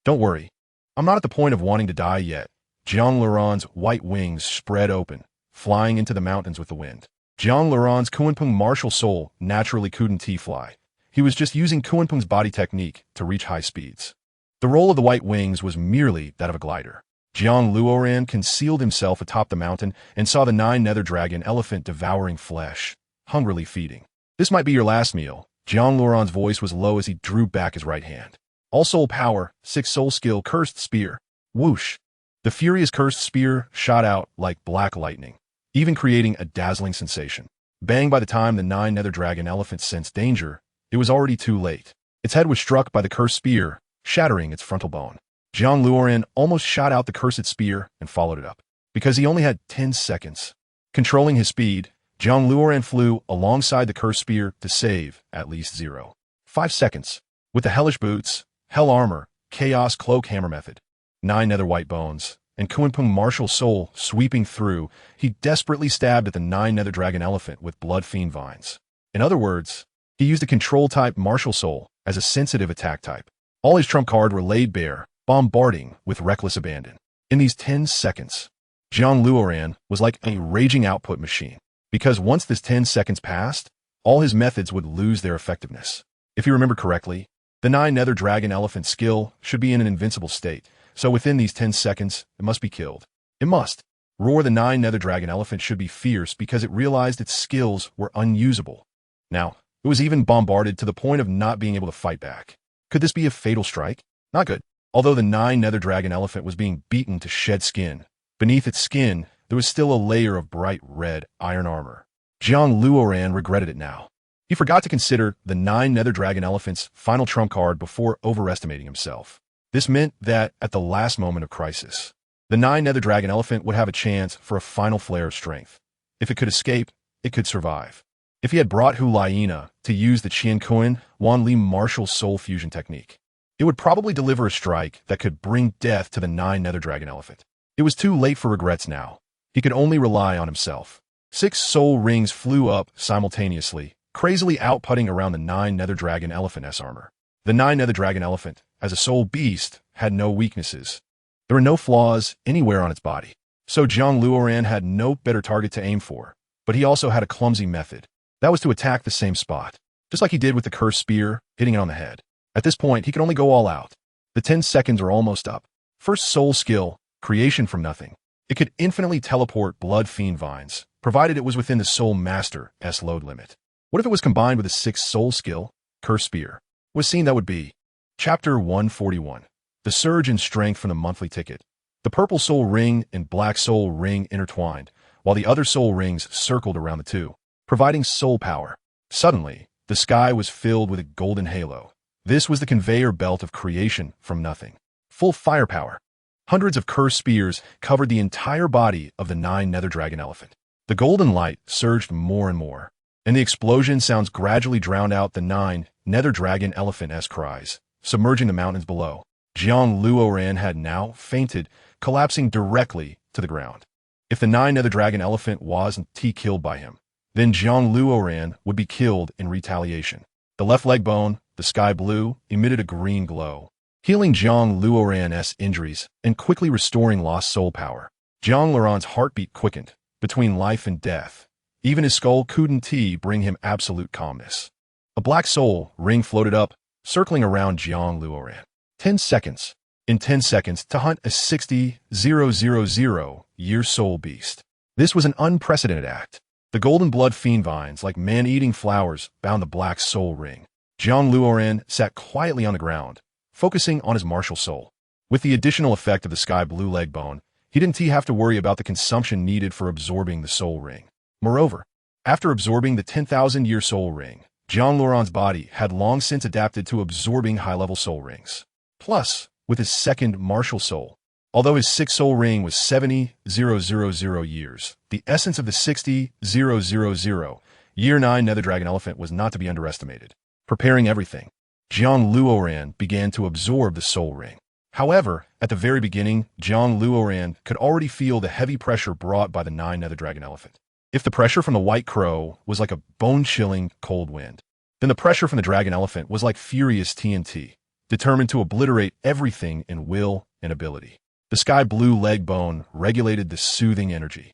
Don't worry. I'm not at the point of wanting to die yet. Jiang Luoran's white wings spread open, flying into the mountains with the wind. Jiang Luoran's Kunpeng martial soul naturally couldn't fly. He was just using Kunpeng's body technique to reach high speeds. The role of the white wings was merely that of a glider. Jiang Luoran concealed himself atop the mountain and saw the 9 nether dragon elephant devouring flesh, hungrily feeding. This might be your last meal. Jiang Luoran's voice was low as he drew back his right hand. All soul power, 6 soul skill, cursed spear. Whoosh! The furious cursed spear shot out like black lightning, even creating a dazzling sensation. Bang! By the time the 9 nether dragon elephant sensed danger, it was already too late. Its head was struck by the cursed spear, shattering its frontal bone. Jiang Luoran almost shot out the cursed spear and followed it up. Because he only had 10 seconds. Controlling his speed, Jiang Luoran flew alongside the cursed spear to save at least 0.5 seconds. With the hellish boots, hell armor, chaos cloak hammer method, 9 nether white bones, and Kunpeng martial soul sweeping through, he desperately stabbed at the 9 nether dragon elephant with blood fiend vines. In other words, he used the control type martial soul as a sensitive attack type. All his trump cards were laid bare, bombarding with reckless abandon. In these 10 seconds, Jiang Luoran was like a raging output machine, because once this 10 seconds passed, all his methods would lose their effectiveness. If you remember correctly, the 9 nether dragon elephant skill should be in an invincible state, so within these 10 seconds, it must be killed. It must. Roar! The 9 nether dragon elephant should be fierce because it realized its skills were unusable. Now, it was even bombarded to the point of not being able to fight back. Could this be a fatal strike? Not good. Although the 9 nether dragon elephant was being beaten to shed skin, beneath its skin, there was still a layer of bright red iron armor. Jiang Luoran regretted it now. He forgot to consider the 9 nether dragon elephant's final trump card before overestimating himself. This meant that, at the last moment of crisis, the 9 nether dragon elephant would have a chance for a final flare of strength. If it could escape, it could survive. If he had brought Hu Liena to use the Qian Kuan Wan Li martial soul fusion technique, it would probably deliver a strike that could bring death to the 9 nether dragon elephant. It was too late for regrets now. He could only rely on himself. 6 soul rings flew up simultaneously, crazily outputting around the 9 nether dragon elephant's armor. The 9 nether dragon elephant, as a soul beast, had no weaknesses. There were no flaws anywhere on its body. So Jiang Luoran had no better target to aim for, but he also had a clumsy method. That was to attack the same spot, just like he did with the cursed spear, hitting it on the head. At this point, he could only go all out. The 10 seconds were almost up. First soul skill, creation from nothing. It could infinitely teleport blood fiend vines, provided it was within the soul master's load limit. What if it was combined with a 6th soul skill, cursed spear? What scene that would be? Chapter 141. The surge in strength from the monthly ticket. The purple soul ring and black soul ring intertwined, while the other soul rings circled around the two, providing soul power. Suddenly, the sky was filled with a golden halo. This was the conveyor belt of creation from nothing. Full firepower. Hundreds of cursed spears covered the entire body of the 9 nether dragon elephant. The golden light surged more and more, and the explosion sounds gradually drowned out the 9 nether dragon elephant's cries, submerging the mountains below. Jiang Luoran had now fainted, collapsing directly to the ground. If the 9 nether dragon elephant wasn't killed by him, then Jiang Luoran would be killed in retaliation. The left leg bone, the sky blue, emitted a green glow, healing Jiang Luoran's injuries and quickly restoring lost soul power. Jiang Luoran's heartbeat quickened, between life and death. Even his skull couldn't bring him absolute calmness. A black soul ring floated up, circling around Jiang Luoran. 10 seconds. In 10 seconds to hunt a 60,000-year soul beast. This was an unprecedented act. The golden blood fiend vines, like man-eating flowers, bound the black soul ring. Jiang Luoran sat quietly on the ground, focusing on his martial soul. With the additional effect of the sky blue leg bone, he didn't have to worry about the consumption needed for absorbing the soul ring. Moreover, after absorbing the 10,000-year soul ring, Jiang Luoran's body had long since adapted to absorbing high-level soul rings. Plus, with his second martial soul, although his 6th soul ring was 70,000 years, the essence of the 60,000-year 9 nether dragon elephant was not to be underestimated. Preparing everything, Jiang Luoran began to absorb the soul ring. However, at the very beginning, Jiang Luoran could already feel the heavy pressure brought by the 9 nether dragon elephant. If the pressure from the white crow was like a bone-chilling cold wind, then the pressure from the dragon elephant was like furious TNT, determined to obliterate everything in will and ability. The sky blue leg bone regulated the soothing energy.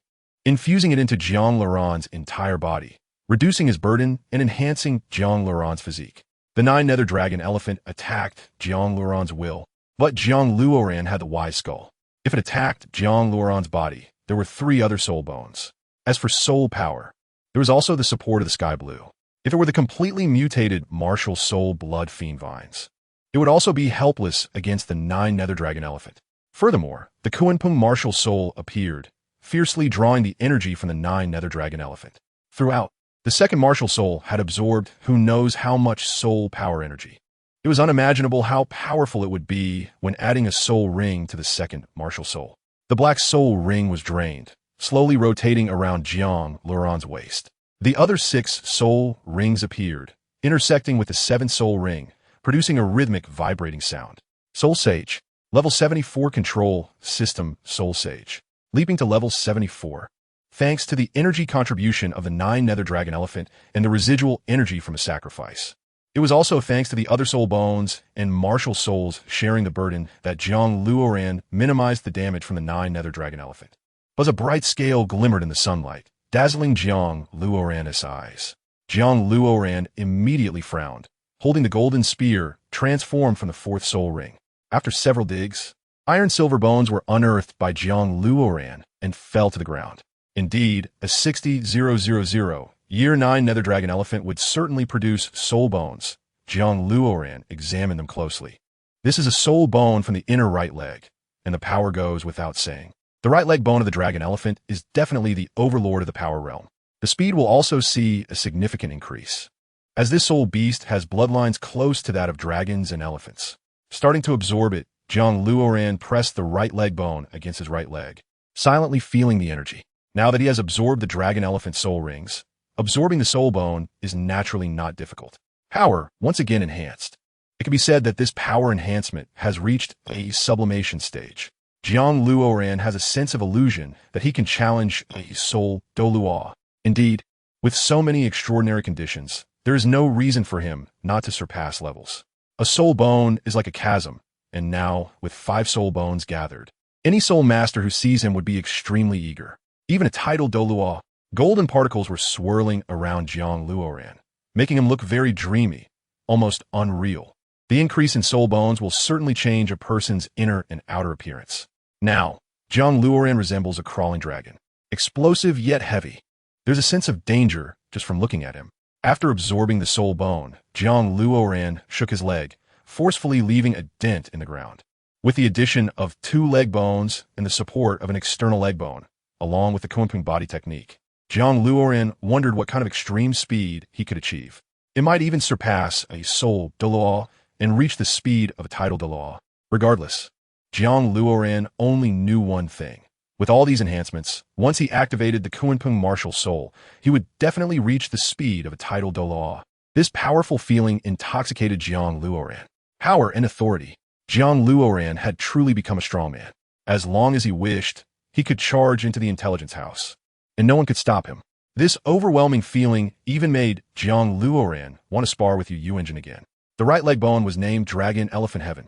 infusing it into Jiang Luoran's entire body, reducing his burden and enhancing Jiang Luoran's physique. The nine-nether dragon elephant attacked Jiang Luoran's will, but Jiang Luoran had the wise skull. If it attacked Jiang Luoran's body, there were 3 other soul bones. As for soul power, there was also the support of the sky blue. If it were the completely mutated martial soul blood fiend vines, it would also be helpless against the 9-nether dragon elephant. Furthermore, the Kunpeng martial soul appeared, fiercely drawing the energy from the 9-nether dragon elephant. Throughout, the second martial soul had absorbed who knows how much soul power energy. It was unimaginable how powerful it would be when adding a soul ring to the second martial soul. The black soul ring was drained, slowly rotating around Jiang Luoran's waist. The other 6 soul rings appeared, intersecting with the 7th soul ring, producing a rhythmic vibrating sound. Soul Sage. Level 74 Control System Soul Sage. Leaping to level 74. Thanks to the energy contribution of the 9-nether dragon elephant and the residual energy from a sacrifice. It was also thanks to the other soul bones and martial souls sharing the burden that Jiang Luoran minimized the damage from the 9-nether dragon elephant. But a bright scale glimmered in the sunlight, dazzling Jiang Luoran's eyes. Jiang Luoran immediately frowned, holding the golden spear transformed from the 4th soul ring. After several digs, iron-silver bones were unearthed by Jiang Luoran and fell to the ground. Indeed, a 60,000 Year 9 nether dragon elephant would certainly produce soul bones. Jiang Luoran examined them closely. This is a soul bone from the inner right leg, and the power goes without saying. The right leg bone of the dragon elephant is definitely the overlord of the power realm. The speed will also see a significant increase, as this soul beast has bloodlines close to that of dragons and elephants. Starting to absorb it, Jiang Luoran pressed the right leg bone against his right leg, silently feeling the energy. Now that he has absorbed the dragon elephant soul rings, absorbing the soul bone is naturally not difficult. Power, once again enhanced. It can be said that this power enhancement has reached a sublimation stage. Jiang Luoran has a sense of illusion that he can challenge a Soul Douluo. Indeed, with so many extraordinary conditions, there is no reason for him not to surpass levels. A soul bone is like a chasm, and now, with 5 soul bones gathered, any soul master who sees him would be extremely eager. Even a Title Douluo, golden particles were swirling around Jiang Luoran, making him look very dreamy, almost unreal. The increase in soul bones will certainly change a person's inner and outer appearance. Now, Jiang Luoran resembles a crawling dragon, explosive yet heavy. There's a sense of danger just from looking at him. After absorbing the soul bone, Jiang Luoran shook his leg, forcefully leaving a dent in the ground. With the addition of 2 leg bones and the support of an external leg bone, along with the Kunpeng body technique, Jiang Luoran wondered what kind of extreme speed he could achieve. It might even surpass a Soul Douluo and reach the speed of a Title Douluo. Regardless, Jiang Luoran only knew one thing. With all these enhancements, once he activated the Kunpeng martial soul, he would definitely reach the speed of a Title Douluo. This powerful feeling intoxicated Jiang Luoran. Power and authority. Jiang Luoran had truly become a strongman. As long as he wished, he could charge into the intelligence house, and no one could stop him. This overwhelming feeling even made Jiang Luoran want to spar with Yu Engine again. The right leg bone was named Dragon Elephant Heaven.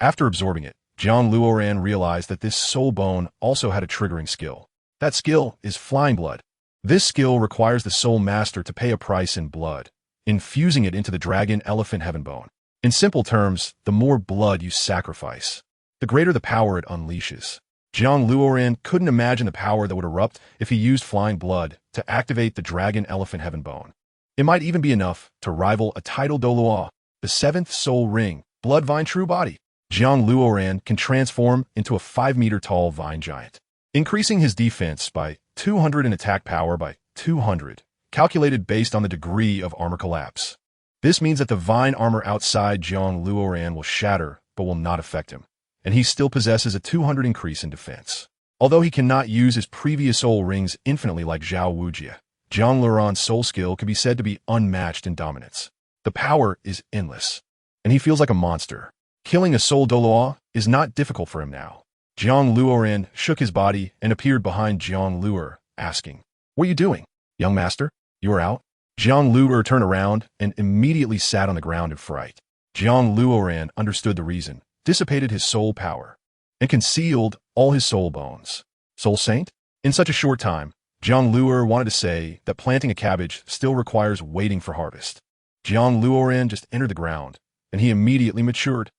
After absorbing it, Jiang Luoran realized that this soul bone also had a triggering skill. That skill is Flying Blood. This skill requires the soul master to pay a price in blood, infusing it into the Dragon Elephant Heaven bone. In simple terms, the more blood you sacrifice, the greater the power it unleashes. Jiang Luoran couldn't imagine the power that would erupt if he used Flying Blood to activate the Dragon Elephant Heaven bone. It might even be enough to rival a Title Douluo, the 7th soul ring, Blood Vine True Body. Jiang Luoran can transform into a 5-meter-tall vine giant, increasing his defense by 200 and attack power by 200, calculated based on the degree of armor collapse. This means that the vine armor outside Jiang Luoran will shatter but will not affect him, and he still possesses a 200 increase in defense. Although he cannot use his previous soul rings infinitely like Zhao Wujie, Jiang Luoran's soul skill can be said to be unmatched in dominance. The power is endless, and he feels like a monster. Killing a Soul Douluo is not difficult for him now. Jiang Luoran shook his body and appeared behind Jiang Luoran, asking, "What are you doing, young master? You are out?" Jiang Luoran turned around and immediately sat on the ground in fright. Jiang Luoran understood the reason, dissipated his soul power, and concealed all his soul bones. Soul Saint? In such a short time, Jiang Luoran wanted to say that planting a cabbage still requires waiting for harvest. Jiang Luoran just entered the ground, and he immediately matured.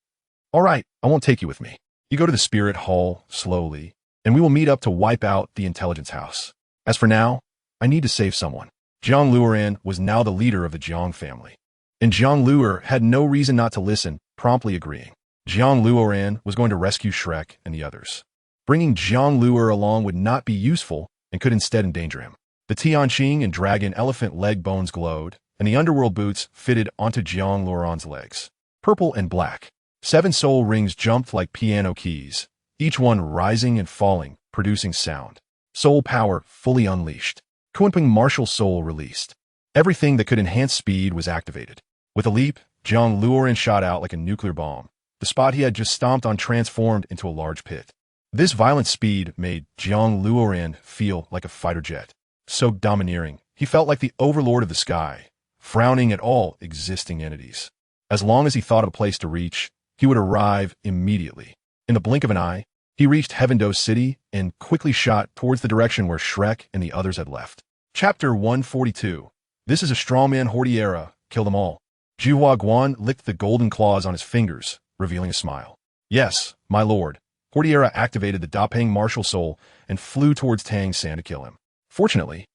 All right, I won't take you with me. You go to the spirit hall slowly, and we will meet up to wipe out the intelligence house. As for now, I need to save someone. Jiang Luoran was now the leader of the Jiang family. And Jiang Luoran had no reason not to listen, promptly agreeing. Jiang Luoran was going to rescue Shrek and the others. Bringing Jiang Luoran along would not be useful and could instead endanger him. The Tianqing and dragon elephant leg bones glowed, and the underworld boots fitted onto Jiang Luoran's legs. Purple and black. 7 soul rings jumped like piano keys, each one rising and falling, producing sound. Soul power fully unleashed. Kunping martial soul released. Everything that could enhance speed was activated. With a leap, Jiang Luoran shot out like a nuclear bomb. The spot he had just stomped on transformed into a large pit. This violent speed made Jiang Luoran feel like a fighter jet. So domineering, he felt like the overlord of the sky, frowning at all existing entities. As long as he thought of a place to reach, he would arrive immediately. In the blink of an eye, he reached Heavendoe City and quickly shot towards the direction where Shrek and the others had left. Chapter 142. This is a strongman Hordiera. Kill them all. Zhuhua Guan licked the golden claws on his fingers, revealing a smile. Yes, my lord. Hordiera activated the Dapeng martial soul and flew towards Tang San to kill him. Fortunately,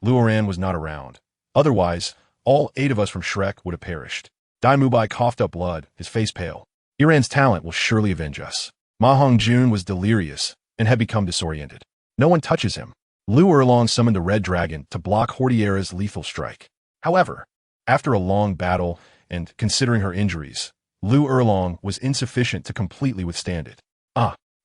Luoran was not around. Otherwise, all 8 of us from Shrek would have perished. Dai Mubai coughed up blood, his face pale. Iran's talent will surely avenge us. Ma Hongjun was delirious and had become disoriented. No one touches him. Lu Erlong summoned the Red Dragon to block Hordiera's lethal strike. However, after a long battle and considering her injuries, Lu Erlong was insufficient to completely withstand it.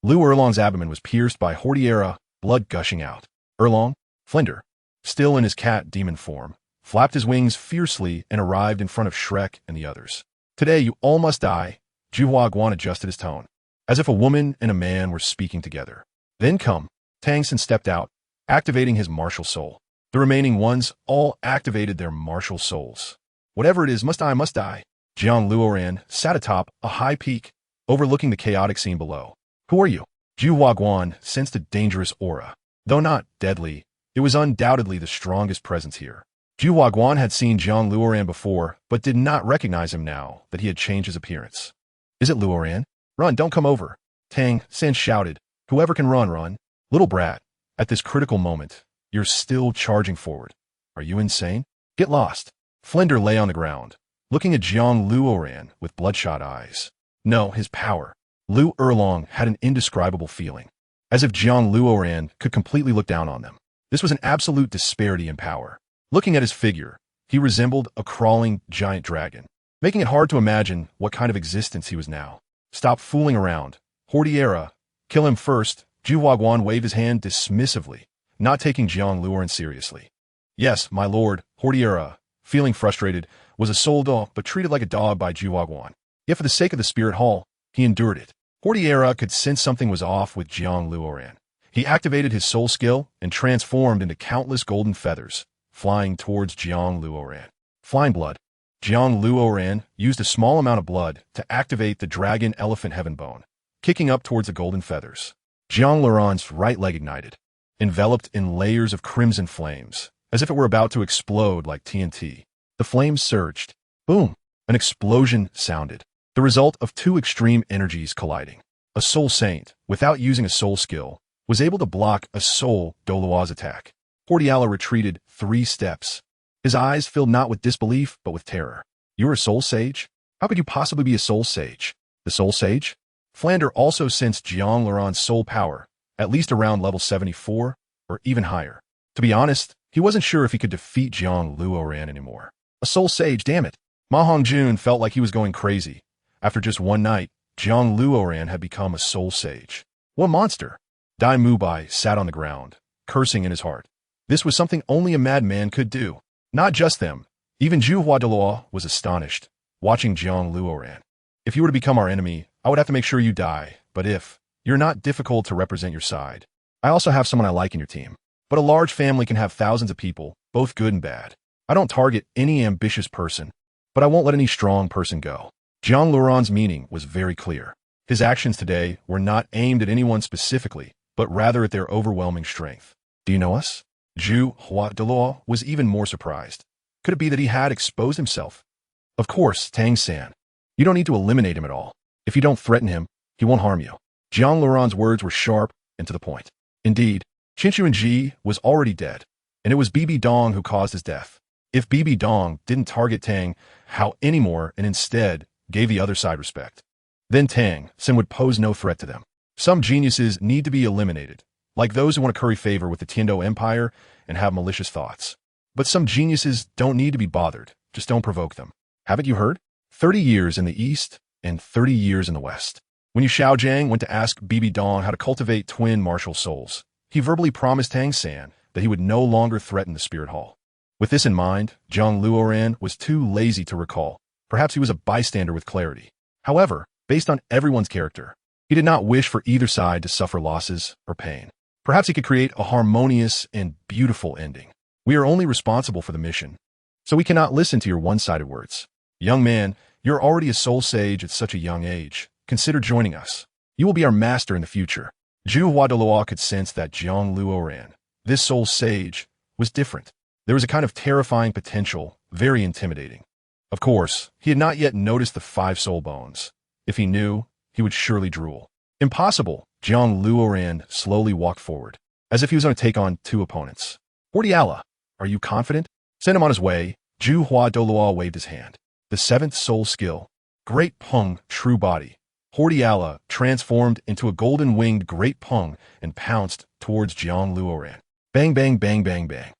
Lu Erlong's abdomen was pierced by Hordiera, blood gushing out. Erlong, Flinder, still in his cat demon form, flapped his wings fiercely and arrived in front of Shrek and the others. Today you all must die. Zhuhua Guan adjusted his tone, as if a woman and a man were speaking together. Then come. Tang San stepped out, activating his martial soul. The remaining ones all activated their martial souls. Whatever it is, must die, must die. Jiang Luoran sat atop a high peak, overlooking the chaotic scene below. Who are you? Zhuhua Guan sensed a dangerous aura. Though not deadly, it was undoubtedly the strongest presence here. Zhuhua Guan had seen Jiang Luoran before, but did not recognize him now that he had changed his appearance. Is it Luoran? Run, don't come over. Tang San shouted. Whoever can run, run. Little brat, at this critical moment, you're still charging forward. Are you insane? Get lost. Flinder lay on the ground, looking at Jiang Luoran with bloodshot eyes. No, his power. Lu Erlong had an indescribable feeling, as if Jiang Luoran could completely look down on them. This was an absolute disparity in power. Looking at his figure, he resembled a crawling giant dragon, making it hard to imagine what kind of existence he was now. Stop fooling around. Hordiera, kill him first. Zhuhua Guan waved his hand dismissively, not taking Jiang Luoran seriously. Yes, my lord, Hordiera, feeling frustrated, was a soul dog but treated like a dog by Zhuhua Guan. Yet for the sake of the spirit hall, he endured it. Hordiera could sense something was off with Jiang Luoran. He activated his soul skill and transformed into countless golden feathers, flying towards Jiang Luoran. Flying blood. Jiang Luoran used a small amount of blood to activate the dragon elephant heaven bone, kicking up towards the golden feathers. Jiang Luoran's right leg ignited, enveloped in layers of crimson flames, as if it were about to explode like TNT. The flames surged. Boom! An explosion sounded. The result of 2 extreme energies colliding. A soul saint, without using a soul skill, was able to block a soul Douluo's attack. Hordiera retreated 3 steps. His eyes filled not with disbelief, but with terror. You're a soul sage? How could you possibly be a soul sage? The soul sage? Flander also sensed Jiang Luoran's soul power, at least around level 74, or even higher. To be honest, he wasn't sure if he could defeat Jiang Luoran anymore. A soul sage, damn it. Ma Hongjun felt like he was going crazy. After just one night, Jiang Luoran had become a soul sage. What monster! Dai Mubai sat on the ground, cursing in his heart. This was something only a madman could do. Not just them. Even Zhuhua Duo was astonished, watching Jiang Luoran. If you were to become our enemy, I would have to make sure you die, but if you're not difficult to represent your side. I also have someone I like in your team. But a large family can have thousands of people, both good and bad. I don't target any ambitious person, but I won't let any strong person go. Jiang Luoran's meaning was very clear. His actions today were not aimed at anyone specifically, but rather at their overwhelming strength. Do you know us? Duuluo was even more surprised. Could it be that he had exposed himself? Of course, Tang-san. You don't need to eliminate him at all. If you don't threaten him, he won't harm you. Jiang Luoran's words were sharp and to the point. Indeed, Qinchuan-ji was already dead, and it was Bibi Dong who caused his death. If Bibi Dong didn't target Tang Hao anymore and instead gave the other side respect, then Tang-san would pose no threat to them. Some geniuses need to be eliminated, like those who want to curry favor with the Tiando Empire and have malicious thoughts. But some geniuses don't need to be bothered, just don't provoke them. Haven't you heard? 30 years in the East and 30 years in the West. When Xiao Jiang went to ask Bibi Dong how to cultivate twin martial souls, he verbally promised Tang-san that he would no longer threaten the Spirit Hall. With this in mind, JiangLuoran was too lazy to recall. Perhaps he was a bystander with clarity. However, based on everyone's character, he did not wish for either side to suffer losses or pain. Perhaps he could create a harmonious and beautiful ending. We are only responsible for the mission, so we cannot listen to your one-sided words. Young man, you're already a soul sage at such a young age. Consider joining us. You will be our master in the future. Duuluo could sense that Jiang Luoran, this soul sage, was different. There was a kind of terrifying potential, very intimidating. Of course, he had not yet noticed the 5 soul bones. If he knew, he would surely drool. Impossible. Jiang Luoran slowly walked forward, as if he was going to take on 2 opponents. Hordiala, are you confident? Send him on his way. Douluo waved his hand. The 7th soul skill. Great Pung, true body. Hordiala transformed into a golden-winged Great Pung and pounced towards Jiang Luoran. Bang, bang, bang, bang, bang.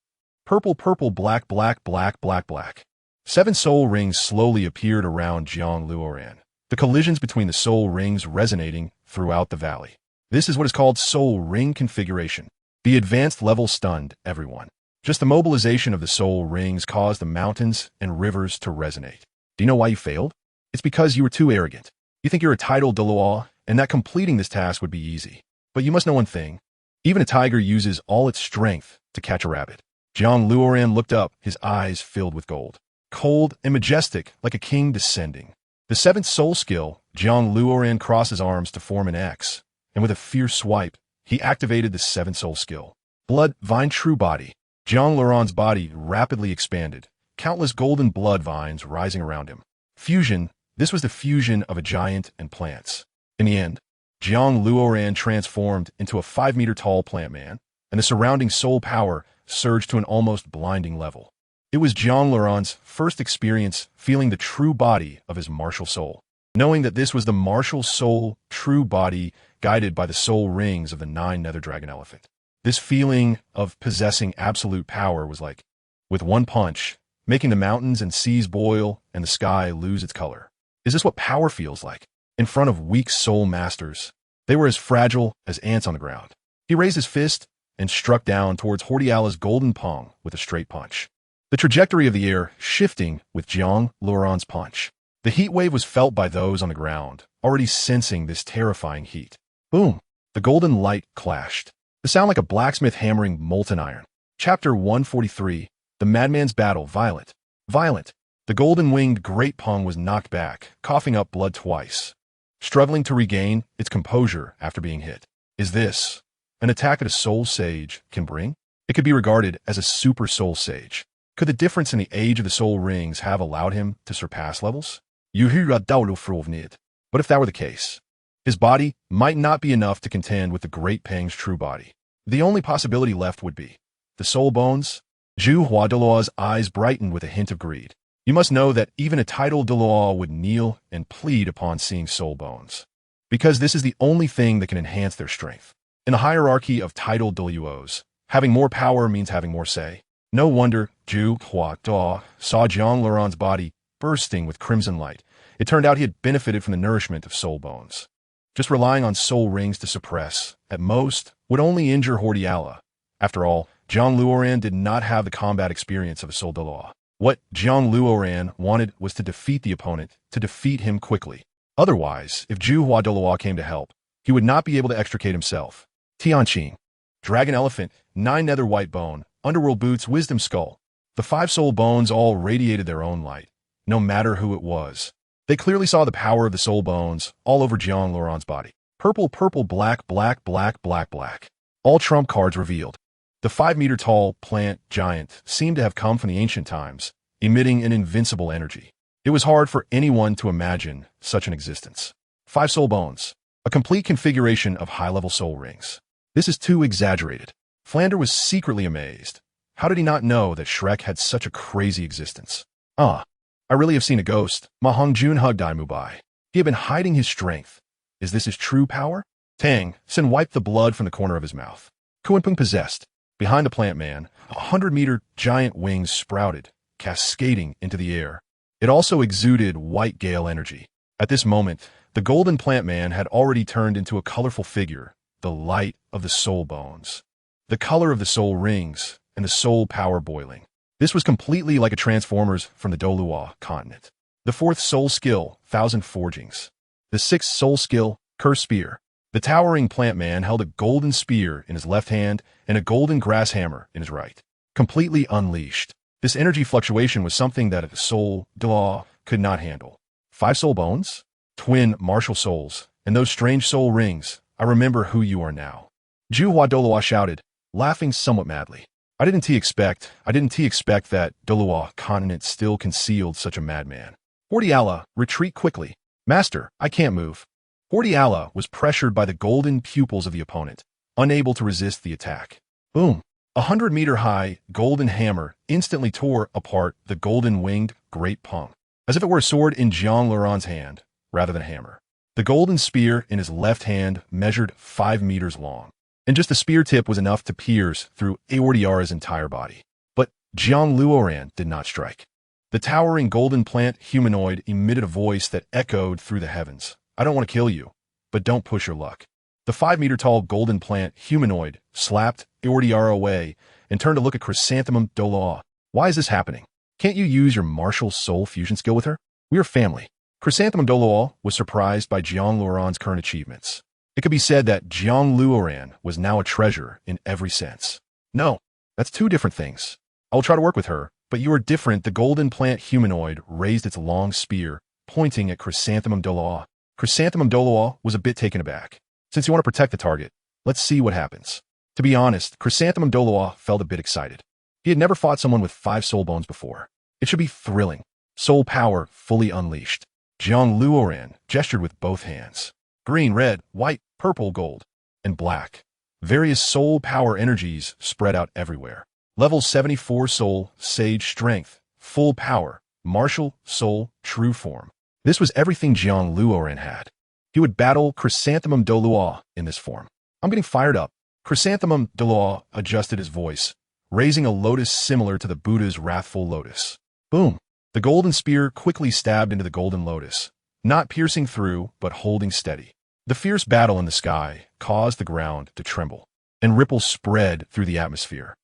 Purple, purple, black, black, black, black, black. 7 soul rings slowly appeared around Jiang Luoran. The collisions between the soul rings resonating throughout the valley. This is what is called soul ring configuration. The advanced level stunned everyone. Just the mobilization of the soul rings caused the mountains and rivers to resonate. Do you know why you failed? It's because you were too arrogant. You think you're a Title Douluo and that completing this task would be easy. But you must know one thing. Even a tiger uses all its strength to catch a rabbit. Jiang Luoran looked up, his eyes filled with gold. Cold and majestic, like a king descending. The 7th soul skill, Jiang Luoran crossed his arms to form an X, and with a fierce swipe, he activated the 7th soul skill. Blood Vine True Body. Jiang Luoran's body rapidly expanded, countless golden blood vines rising around him. Fusion. This was the fusion of a giant and plants. In the end, Jiang Luoran transformed into a 5-meter-tall plant man, and the surrounding soul power surged to an almost blinding level. It was Jiang Luoran's first experience feeling the true body of his martial soul, knowing that this was the martial soul true body guided by the soul rings of the 9 nether dragon elephant. This feeling of possessing absolute power was like, with one punch, making the mountains and seas boil and the sky lose its color. Is this what power feels like? In front of weak soul masters, they were as fragile as ants on the ground. He raised his fist and struck down towards Hordiala's golden pong with a straight punch. The trajectory of the air shifting with Jiang Luoran's punch. The heat wave was felt by those on the ground, already sensing this terrifying heat. Boom! The golden light clashed. The sound like a blacksmith hammering molten iron. Chapter 143, The Madman's Battle, Violent. Violent. The golden-winged Great Pung was knocked back, coughing up blood twice, struggling to regain its composure after being hit. Is this an attack that a soul sage can bring? It could be regarded as a super soul sage. Could the difference in the age of the soul rings have allowed him to surpass levels? Dalu. But if that were the case, his body might not be enough to contend with the Great Pang's true body. The only possibility left would be the soul bones. Duuluo's eyes brightened with a hint of greed. You must know that even a Title Douluo would kneel and plead upon seeing soul bones, because this is the only thing that can enhance their strength. In the hierarchy of Title Douluos, having more power means having more say. No wonder Duuluo saw Jiang Luoran's body bursting with crimson light. It turned out he had benefited from the nourishment of soul bones. Just relying on soul rings to suppress, at most, would only injure Hordiala. After all, Jiang Luoran did not have the combat experience of a soul Douluo. What Jiang Luoran wanted was to defeat the opponent, to defeat him quickly. Otherwise, if Douluo came to help, he would not be able to extricate himself. Tianqing. Dragon Elephant, 9 nether white bone, underworld boots, wisdom skull. The 5 soul bones all radiated their own light, no matter who it was. They clearly saw the power of the soul bones all over Jiang Luoran's body. Purple, purple, black, black, black, black, black. All trump cards revealed. The 5-meter-tall plant giant seemed to have come from the ancient times, emitting an invincible energy. It was hard for anyone to imagine such an existence. 5 soul bones. A complete configuration of high-level soul rings. This is too exaggerated. Flander was secretly amazed. How did he not know that Shrek had such a crazy existence? I really have seen a ghost. Ma Hongjun hugged Ai Mubai. He had been hiding his strength. Is this his true power? Tang Sin wiped the blood from the corner of his mouth. Kuanping possessed. Behind the plant man, 100-meter giant wings sprouted, cascading into the air. It also exuded white gale energy. At this moment, the golden plant man had already turned into a colorful figure, the light of the soul bones. The color of the soul rings, and the soul power boiling. This was completely like a Transformers from the Douluo continent. The 4th soul skill, Thousand Forgings. The 6th soul skill, Curse Spear. The towering plant man held a golden spear in his left hand and a golden grass hammer in his right. Completely unleashed. This energy fluctuation was something that a soul Douluo could not handle. 5 soul bones? Twin martial souls, and those strange soul rings. I remember who you are now. Juhua Douluo shouted, laughing somewhat madly. I didn't expect that Douluo continent still concealed such a madman. Hordy Allah, retreat quickly. Master, I can't move. Hordy Allah was pressured by the golden pupils of the opponent, unable to resist the attack. Boom! 100-meter-high golden hammer instantly tore apart the golden-winged great pung, as if it were a sword in Jiang Luoran's hand, rather than a hammer. The golden spear in his left hand measured 5 meters long, and just the spear tip was enough to pierce through Aordiara's entire body. But JiangLuoran did not strike. The towering golden plant humanoid emitted a voice that echoed through the heavens. I don't want to kill you, but don't push your luck. The 5-meter-tall golden plant humanoid slapped Aordiara away and turned to look at Chrysanthemum Douluo. Why is this happening? Can't you use your martial soul fusion skill with her? We are family. Chrysanthemum Douluo was surprised by JiangLuoran's current achievements. It could be said that JiangLuoran was now a treasure in every sense. No, that's 2 different things. I will try to work with her, but you are different. The golden plant humanoid raised its long spear, pointing at Chrysanthemum Douluo. Chrysanthemum Douluo was a bit taken aback. Since you want to protect the target, let's see what happens. To be honest, Chrysanthemum Douluo felt a bit excited. He had never fought someone with 5 soul bones before. It should be thrilling. Soul power fully unleashed. JiangLuoran gestured with both hands. Green, red, white, purple, gold, and black. Various soul power energies spread out everywhere. Level 74 soul, sage strength, full power, martial, soul, true form. This was everything JiangLuoran had. He would battle Chrysanthemum Douluo in this form. I'm getting fired up. Chrysanthemum Douluo adjusted his voice, raising a lotus similar to the Buddha's wrathful lotus. Boom! The golden spear quickly stabbed into the golden lotus, not piercing through, but holding steady. The fierce battle in the sky caused the ground to tremble, and ripples spread through the atmosphere.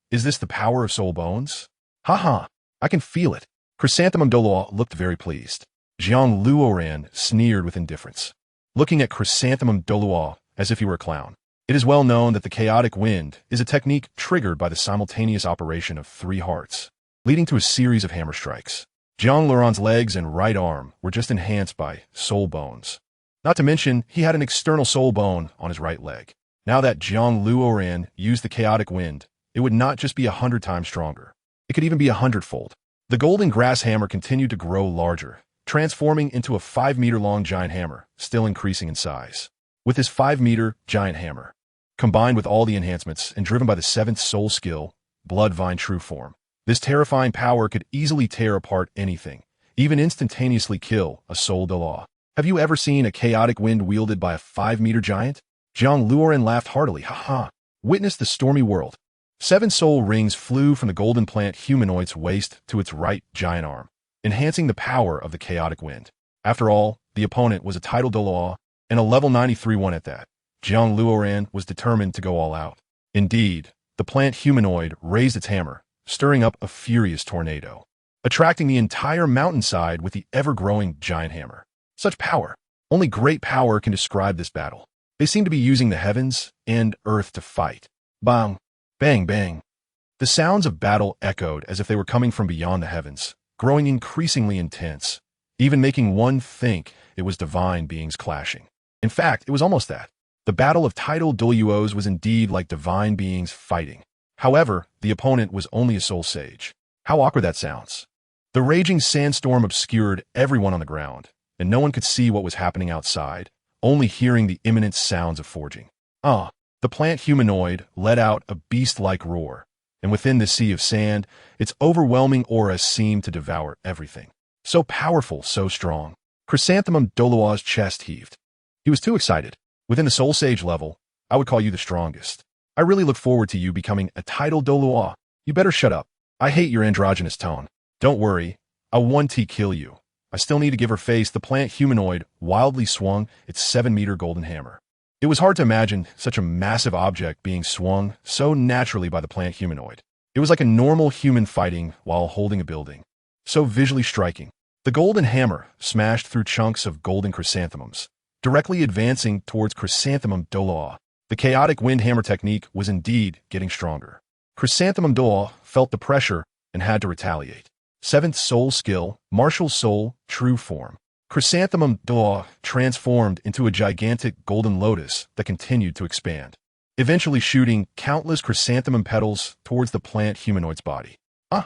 Is this the power of soul bones? Ha! I can feel it. Chrysanthemum Douluo looked very pleased. JiangLuoran sneered with indifference, looking at Chrysanthemum Douluo as if he were a clown. It is well known that the chaotic wind is a technique triggered by the simultaneous operation of 3 hearts, leading to a series of hammer strikes. JiangLuoran's legs and right arm were just enhanced by soul bones. Not to mention, he had an external soul bone on his right leg. Now that JiangLuoran used the chaotic wind, it would not just be 100 times stronger. It could even be 100-fold. The golden grass hammer continued to grow larger, transforming into a 5-meter-long giant hammer, still increasing in size. With his 5-meter giant hammer, combined with all the enhancements and driven by the 7th soul skill, Bloodvine True Form, this terrifying power could easily tear apart anything, even instantaneously kill a soul Douluo. Have you ever seen a chaotic wind wielded by a 5-meter giant? JiangLuoran laughed heartily. Witness the stormy world. 7 soul rings flew from the golden plant humanoid's waist to its right giant arm, enhancing the power of the chaotic wind. After all, the opponent was a Title Douluo, and a level 93 one at that. JiangLuoran was determined to go all out. Indeed, the plant humanoid raised its hammer, stirring up a furious tornado, attracting the entire mountainside with the ever-growing giant hammer. Such power. Only great power can describe this battle. They seem to be using the heavens and earth to fight. Bang! Bang, bang. The sounds of battle echoed as if they were coming from beyond the heavens, growing increasingly intense, even making one think it was divine beings clashing. In fact, it was almost that. The battle of Title Douluos was indeed like divine beings fighting. However, the opponent was only a soul sage. How awkward that sounds. The raging sandstorm obscured everyone on the ground, and no one could see what was happening outside, only hearing the imminent sounds of forging. The plant humanoid let out a beast-like roar, and within the sea of sand, its overwhelming aura seemed to devour everything. So powerful, so strong. Chrysanthemum Douluo's chest heaved. He was too excited. Within the Soul Sage level, I would call you the strongest. I really look forward to you becoming a Title Douluo. You better shut up. I hate your androgynous tone. Don't worry, I'll 1T kill you. I still need to give her face. The plant humanoid wildly swung its 7-meter golden hammer. It was hard to imagine such a massive object being swung so naturally by the plant humanoid. It was like a normal human fighting while holding a building. So visually striking. The golden hammer smashed through chunks of golden chrysanthemums, directly advancing towards Chrysanthemum Douluo. The chaotic wind hammer technique was indeed getting stronger. Chrysanthemum Douluo felt the pressure and had to retaliate. 7th soul skill, martial soul, true form. Chrysanthemum Douluo transformed into a gigantic golden lotus that continued to expand, eventually shooting countless chrysanthemum petals towards the plant humanoid's body. The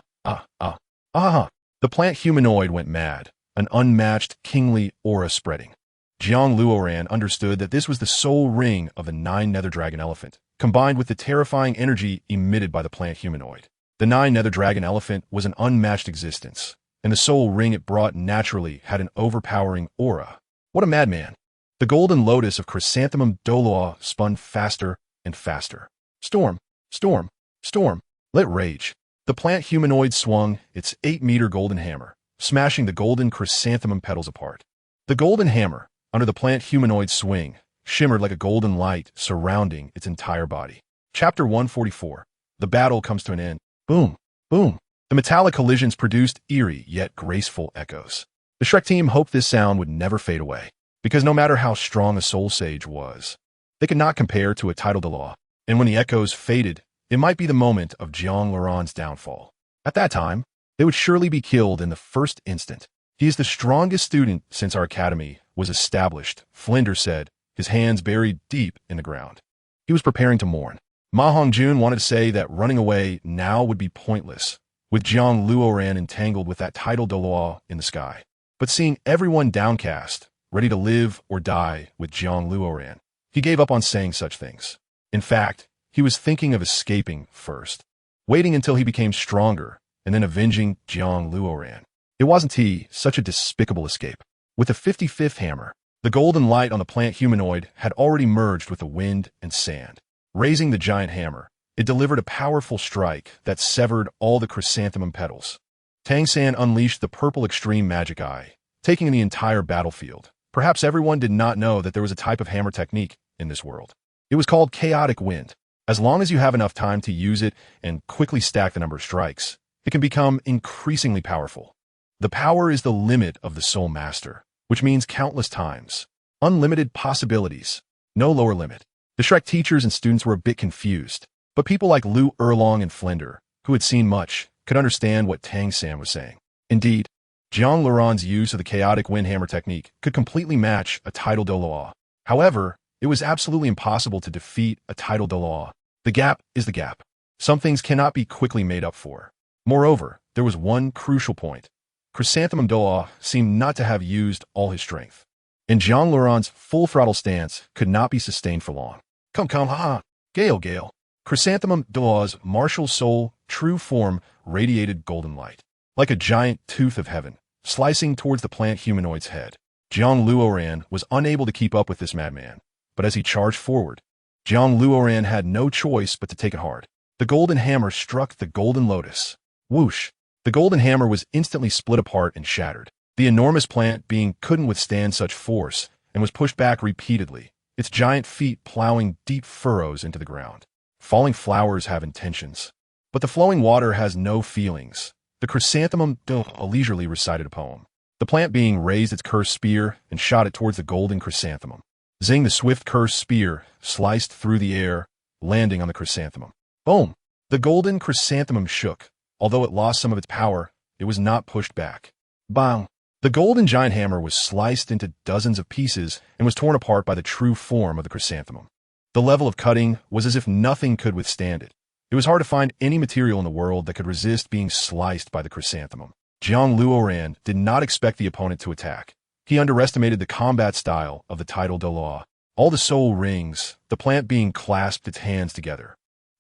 plant humanoid went mad, an unmatched kingly aura spreading. Jiang Luoran understood that this was the soul ring of the 9 nether dragon elephant, combined with the terrifying energy emitted by the plant humanoid. The 9 nether dragon elephant was an unmatched existence, and the soul ring it brought naturally had an overpowering aura. What a madman! The golden lotus of Chrysanthemum Douluo spun faster and faster. Storm, storm, storm, let rage. The plant humanoid swung its 8-meter golden hammer, smashing the golden chrysanthemum petals apart. The golden hammer, under the plant humanoid's swing, shimmered like a golden light surrounding its entire body. Chapter 144. The battle comes to an end. Boom, boom. The metallic collisions produced eerie yet graceful echoes. The Shrek team hoped this sound would never fade away, because no matter how strong a soul sage was, they could not compare to a Title Douluo. And when the echoes faded, it might be the moment of JiangLuoran's downfall. At that time, they would surely be killed in the first instant. He is the strongest student since our academy was established, Flinders said, his hands buried deep in the ground. He was preparing to mourn. Ma Hongjun wanted to say that running away now would be pointless, with Jiang Luoran entangled with that Title Douluo in the sky. But seeing everyone downcast, ready to live or die with Jiang Luoran, he gave up on saying such things. In fact, he was thinking of escaping first, waiting until he became stronger, and then avenging Jiang Luoran. It wasn't such a despicable escape. With the 55th hammer, the golden light on the plant humanoid had already merged with the wind and sand. Raising the giant hammer, it delivered a powerful strike that severed all the chrysanthemum petals. Tang San unleashed the purple extreme magic eye, taking the entire battlefield. Perhaps everyone did not know that there was a type of hammer technique in this world. It was called chaotic wind. As long as you have enough time to use it and quickly stack the number of strikes, it can become increasingly powerful. The power is the limit of the Soul Master, which means countless times. Unlimited possibilities. No lower limit. The Shrek teachers and students were a bit confused, but people like Lu Erlong and Flinder, who had seen much, could understand what Tang San was saying. Indeed, JiangLuoran's use of the chaotic wind hammer technique could completely match a Title Douluo. However, it was absolutely impossible to defeat a Title Douluo. The gap is the gap. Some things cannot be quickly made up for. Moreover, there was one crucial point. Chrysanthemum Douluo seemed not to have used all his strength, and JiangLuoran's full throttle stance could not be sustained for long. Come, Gale. Chrysanthemum Douluo's martial soul, true form, radiated golden light, like a giant tooth of heaven, slicing towards the plant humanoid's head. Jiang Luoran was unable to keep up with this madman, but as he charged forward, Jiang Luoran had no choice but to take it hard. The golden hammer struck the golden lotus. Whoosh! The golden hammer was instantly split apart and shattered. The enormous plant being couldn't withstand such force and was pushed back repeatedly, its giant feet plowing deep furrows into the ground. Falling flowers have intentions, but the flowing water has no feelings. The chrysanthemum leisurely recited a poem. The plant being raised its cursed spear and shot it towards the golden chrysanthemum. Zing, the swift cursed spear sliced through the air, landing on the chrysanthemum. Boom! The golden chrysanthemum shook. Although it lost some of its power, it was not pushed back. Bang! The golden giant hammer was sliced into dozens of pieces and was torn apart by the true form of the chrysanthemum. The level of cutting was as if nothing could withstand it. It was hard to find any material in the world that could resist being sliced by the chrysanthemum. Jiang Luoran did not expect the opponent to attack. He underestimated the combat style of the Title Douluo. All the soul rings, the plant being clasped its hands together,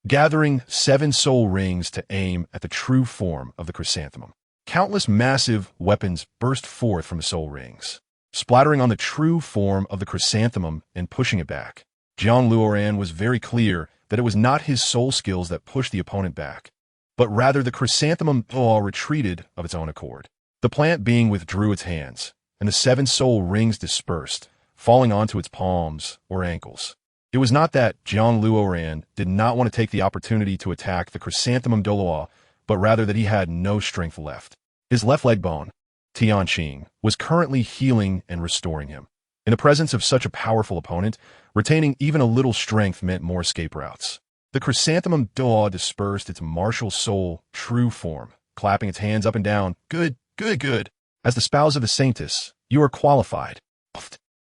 gathering 7 soul rings to aim at the true form of the chrysanthemum. Countless massive weapons burst forth from the soul rings, splattering on the true form of the chrysanthemum and pushing it back. Jiang Luoran was very clear that it was not his soul skills that pushed the opponent back, but rather the chrysanthemum Douluo retreated of its own accord. The plant being withdrew its hands, and the 7 soul rings dispersed, falling onto its palms or ankles. It was not that Jiang Luoran did not want to take the opportunity to attack the chrysanthemum Douluo, but rather that he had no strength left. His left leg bone, Tianqing, was currently healing and restoring him. In the presence of such a powerful opponent, retaining even a little strength meant more escape routes. The chrysanthemum Douluo dispersed its martial soul true form, clapping its hands up and down. Good, good, good. As the spouse of the saintess, you are qualified.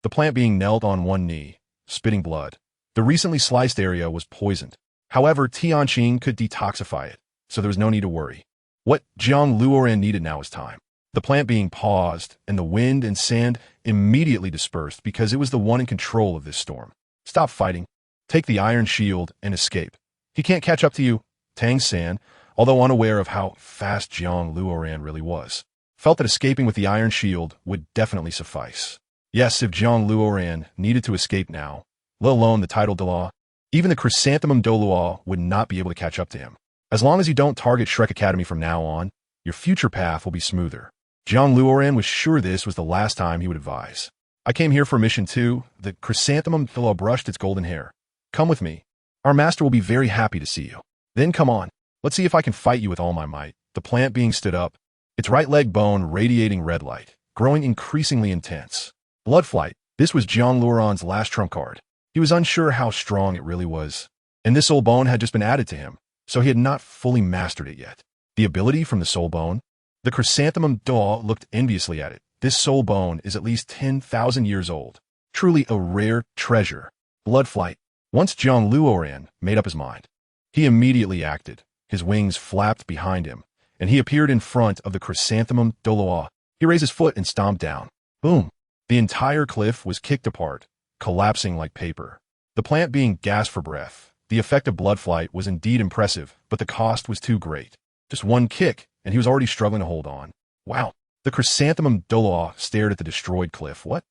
The plant being knelt on one knee, spitting blood. The recently sliced area was poisoned. However, Tianqing could detoxify it, so there was no need to worry. What Jiang Luoran needed now was time. The plant being paused, and the wind and sand immediately dispersed because it was the one in control of this storm. Stop fighting. Take the iron shield and escape. He can't catch up to you. Tang San, although unaware of how fast Jiang Luoran really was, felt that escaping with the iron shield would definitely suffice. Yes, if Jiang Luoran needed to escape now, let alone the Title Douluo, even the chrysanthemum Douluo would not be able to catch up to him. As long as you don't target Shrek Academy from now on, your future path will be smoother. Jiang Luoran was sure this was the last time he would advise. I came here for mission 2. The chrysanthemum Douluo brushed its golden hair. Come with me. Our master will be very happy to see you. Then come on. Let's see if I can fight you with all my might. The plant being stood up, its right leg bone radiating red light, growing increasingly intense. Blood flight. This was Jiang Luoran's last trump card. He was unsure how strong it really was, and this soul bone had just been added to him, so he had not fully mastered it yet. The ability from the soul bone? The chrysanthemum Douluo looked enviously at it. This soul bone is at least 10,000 years old. Truly a rare treasure. Blood flight. Once Jiang Luoran made up his mind, he immediately acted. His wings flapped behind him, and he appeared in front of the chrysanthemum Douluo. He raised his foot and stomped down. Boom! The entire cliff was kicked apart, collapsing like paper. The plant being gasped for breath. The effect of blood flight was indeed impressive, but the cost was too great. Just one kick, and he was already struggling to hold on. Wow! The chrysanthemum Douluo stared at the destroyed cliff. What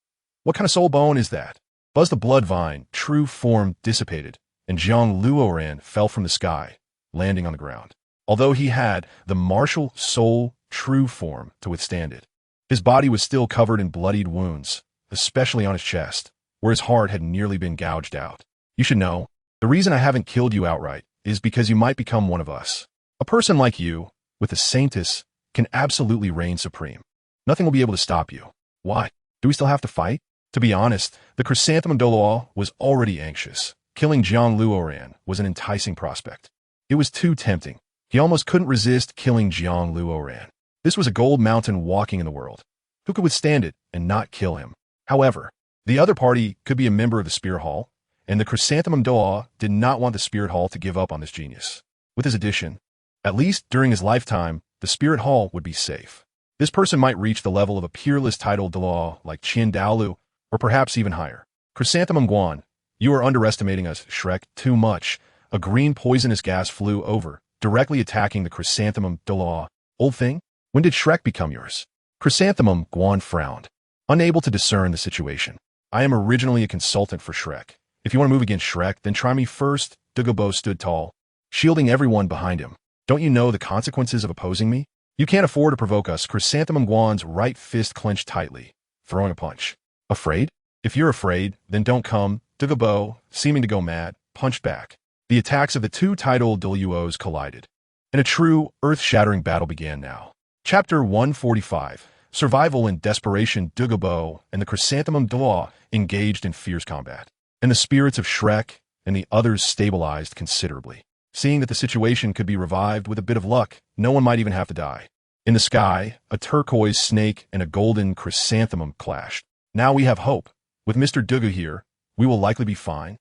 kind of soul bone is that? Buzz the blood vine, true form dissipated, and Jiang Luoran fell from the sky, landing on the ground. Although he had the martial soul true form to withstand it, his body was still covered in bloodied wounds, especially on his chest, where his heart had nearly been gouged out. You should know, the reason I haven't killed you outright is because you might become one of us. A person like you, with a saintess, can absolutely reign supreme. Nothing will be able to stop you. Why? Do we still have to fight? To be honest, the chrysanthemum Douluo was already anxious. Killing Jiang Luoran was an enticing prospect. It was too tempting. He almost couldn't resist killing Jiang Luoran. This was a gold mountain walking in the world. Who could withstand it and not kill him? However, the other party could be a member of the Spirit Hall, and the chrysanthemum Douluo did not want the Spirit Hall to give up on this genius. With his addition, at least during his lifetime, the Spirit Hall would be safe. This person might reach the level of a peerless Title Douluo like Dalu, or perhaps even higher. Chrysanthemum Guan, you are underestimating us, Shrek, too much. A green poisonous gas flew over, directly attacking the chrysanthemum Douluo. Old thing? When did Shrek become yours? Chrysanthemum Guan frowned, unable to discern the situation. I am originally a consultant for Shrek. If you want to move against Shrek, then try me first. Dugobo stood tall, shielding everyone behind him. Don't you know the consequences of opposing me? You can't afford to provoke us. Chrysanthemum Guan's right fist clenched tightly, throwing a punch. Afraid? If you're afraid, then don't come. Dugobo, seeming to go mad, punched back. The attacks of the two Title Douluos collided, and a true, earth-shattering battle began now. Chapter 145. Survival and Desperation. Dugobo and the chrysanthemum Douluo engaged in fierce combat, and the spirits of Shrek and the others stabilized considerably. Seeing that the situation could be revived with a bit of luck, no one might even have to die. In the sky, a turquoise snake and a golden chrysanthemum clashed. Now we have hope. With Mr. Douluo here, we will likely be fine.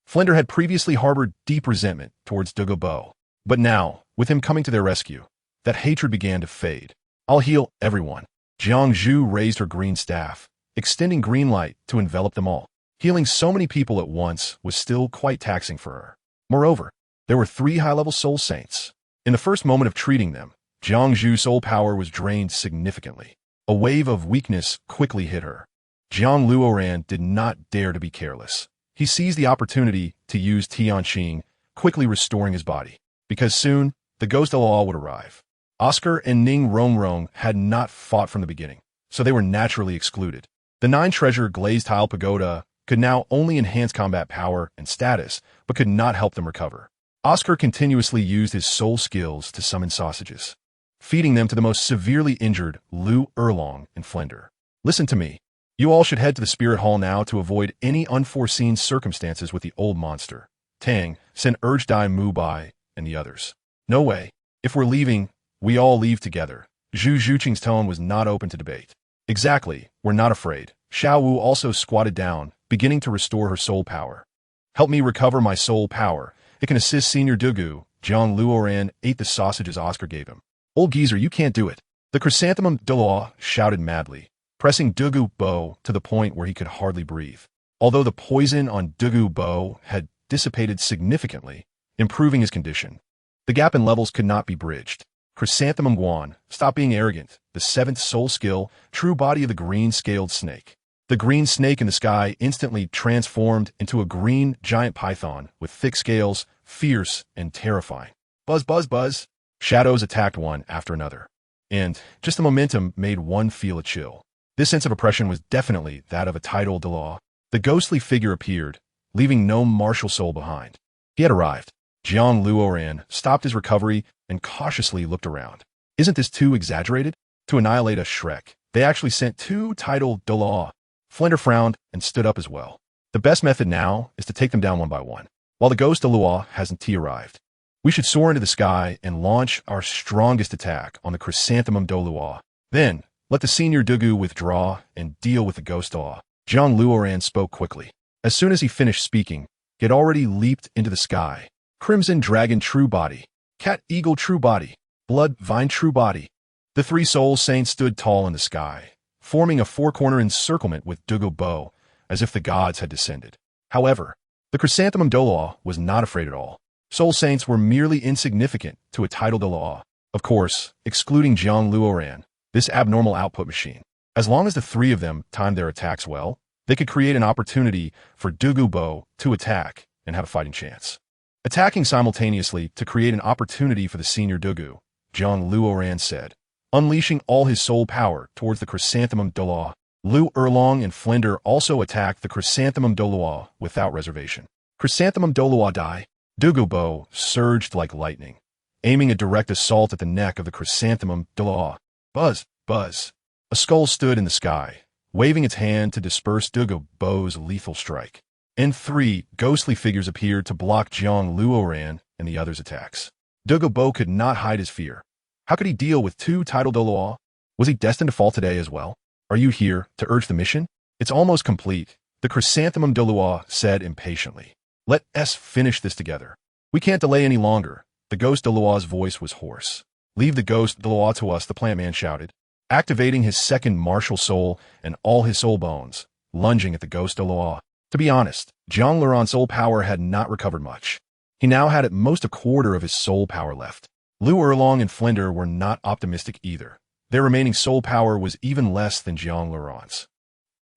Flender had previously harbored deep resentment towards Douluo, but now, with him coming to their rescue, that hatred began to fade. I'll heal everyone. Jiang Zhu raised her green staff, extending green light to envelop them all. Healing so many people at once was still quite taxing for her. Moreover, there were 3 high-level soul saints. In the first moment of treating them, Jiang Zhu's soul power was drained significantly. A wave of weakness quickly hit her. JiangLuoran did not dare to be careless. He seized the opportunity to use Tianqing, quickly restoring his body, because soon the ghost Douluo would arrive. Oscar and Ning Rongrong had not fought from the beginning, so they were naturally excluded. The 9-treasure glazed tile pagoda could now only enhance combat power and status, but could not help them recover. Oscar continuously used his soul skills to summon sausages, feeding them to the most severely injured Lu Erlong and Flender. Listen to me. You all should head to the spirit hall now to avoid any unforeseen circumstances with the old monster. Tang, Sen urged Dai Mu Bai and the others. No way. If we're leaving, we all leave together. Zhu Zhuqing's tone was not open to debate. Exactly, we're not afraid. Xiao Wu also squatted down, beginning to restore her soul power. Help me recover my soul power. It can assist Senior Douluo. Jiang Luoran ate the sausages Oscar gave him. Old geezer, you can't do it. The chrysanthemum Douluo shouted madly, pressing Douluo to the point where he could hardly breathe. Although the poison on Douluo had dissipated significantly, improving his condition, the gap in levels could not be bridged. Chrysanthemum Guan, stop being arrogant. The 7th soul skill, true body of the green-scaled snake. The green snake in the sky instantly transformed into a green giant python with thick scales, fierce and terrifying. Buzz, buzz, buzz. Shadows attacked one after another, and just the momentum made one feel a chill. This sense of oppression was definitely that of a Title Douluo. The ghostly figure appeared, leaving no martial soul behind. He had arrived. Jiang Luoran stopped his recovery and cautiously looked around. Isn't this too exaggerated? To annihilate a Shrek, they actually sent 2 Title Douluo. Flender frowned and stood up as well. The best method now is to take them down one by one, while the ghost Douluo hasn't arrived. We should soar into the sky and launch our strongest attack on the chrysanthemum Douluo. Then, let the Senior Douluo withdraw and deal with the ghost Douluo. Jiang Luoran spoke quickly. As soon as he finished speaking, he had already leaped into the sky. Crimson Dragon True Body, Cat Eagle True Body, Blood Vine True Body. The 3 soul saints stood tall in the sky, forming a 4-corner encirclement with Douluo, as if the gods had descended. However, the chrysanthemum Douluo was not afraid at all. Soul saints were merely insignificant to a Title Douluo. Of course, excluding Jiang Luoran, this abnormal output machine. As long as the 3 of them timed their attacks well, they could create an opportunity for Douluo to attack and have a fighting chance. Attacking simultaneously to create an opportunity for the Senior Douluo, Jiang Luoran said, unleashing all his soul power towards the chrysanthemum Douluo. Lu Erlong and Flender also attacked the chrysanthemum Douluo without reservation. Chrysanthemum Douluo die. Douluo surged like lightning, aiming a direct assault at the neck of the chrysanthemum Douluo. Buzz, buzz. A skull stood in the sky, waving its hand to disperse Douluo's lethal strike. And 3 ghostly figures appeared to block Jiang Luoran and the others' attacks. Douluo could not hide his fear. How could he deal with 2 Title Douluo? Was he destined to fall today as well? Are you here to urge the mission? It's almost complete, the chrysanthemum Douluo said impatiently. Let us finish this together. We can't delay any longer. The ghost Douluo's voice was hoarse. Leave the ghost Douluo to us, the plant man shouted, activating his 2nd martial soul and all his soul bones, lunging at the ghost Douluo. To be honest, JiangLuoran's soul power had not recovered much. He now had at most a quarter of his soul power left. Lu Erlong and Flender were not optimistic either. Their remaining soul power was even less than JiangLuoran's.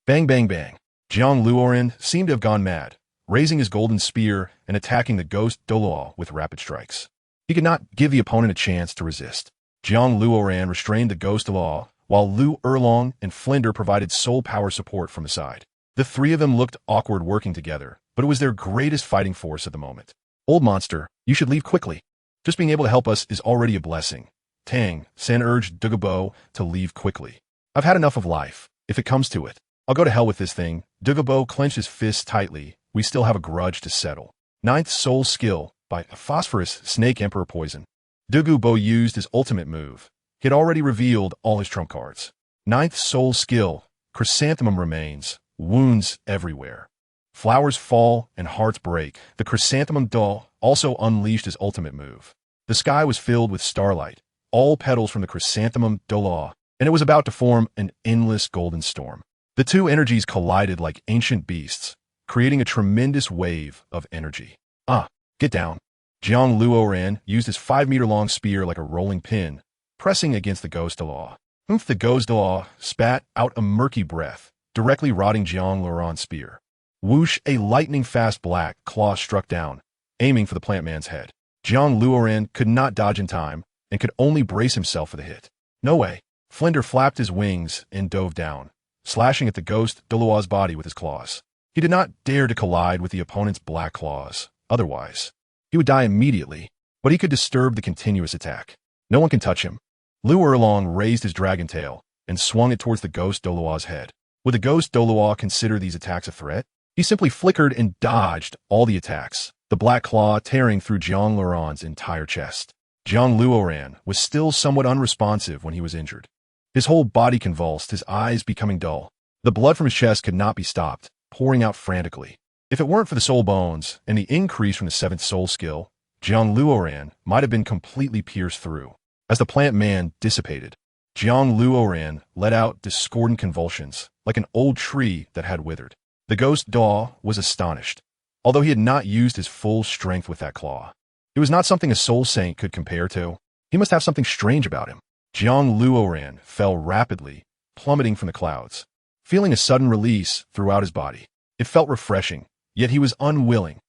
Bang, bang, bang. Jiang Luoran seemed to have gone mad, raising his golden spear and attacking the ghost Douluo with rapid strikes. He could not give the opponent a chance to resist. Jiang Luoran restrained the ghost Douluo, while Lu Erlong and Flender provided soul power support from the side. The 3 of them looked awkward working together, but it was their greatest fighting force at the moment. Old monster, you should leave quickly. Just being able to help us is already a blessing. Tang, Sen urged Douluo to leave quickly. I've had enough of life, if it comes to it. I'll go to hell with this thing. Douluo clenched his fists tightly. We still have a grudge to settle. 9th soul skill by a phosphorus snake emperor poison. Douluo used his ultimate move. He had already revealed all his trump cards. Ninth soul skill, chrysanthemum remains, wounds everywhere. Flowers fall and hearts break. The chrysanthemum doll also unleashed his ultimate move. The sky was filled with starlight, all petals from the chrysanthemum Douluo, and it was about to form an endless golden storm. The two energies collided like ancient beasts, creating a tremendous wave of energy. Get down. Jiang Luoran used his 5-meter-long spear like a rolling pin, pressing against the ghost Douluo. The ghost Douluo spat out a murky breath, directly rotting Jiang Luoran's spear. Whoosh, a lightning-fast black claw struck down, aiming for the plant man's head. Jiang Luoran could not dodge in time and could only brace himself for the hit. No way. Flinder flapped his wings and dove down, slashing at the ghost Douluo's body with his claws. He did not dare to collide with the opponent's black claws. Otherwise, he would die immediately, but he could disturb the continuous attack. No one can touch him. Luoran raised his dragon tail and swung it towards the ghost Douluo's head. Would the ghost Douluo consider these attacks a threat? He simply flickered and dodged all the attacks, the black claw tearing through Jiang Luoran's entire chest. Jiang Luoran was still somewhat unresponsive when he was injured. His whole body convulsed, his eyes becoming dull. The blood from his chest could not be stopped, pouring out frantically. If it weren't for the soul bones and the increase from the 7th soul skill, Jiang Luoran might have been completely pierced through. As the plant man dissipated, Jiang Luoran let out discordant convulsions, like an old tree that had withered. The ghost Douluo was astonished, although he had not used his full strength with that claw. It was not something a soul saint could compare to. He must have something strange about him. Jiang Luoran fell rapidly, plummeting from the clouds, feeling a sudden release throughout his body. It felt refreshing, yet he was unwilling.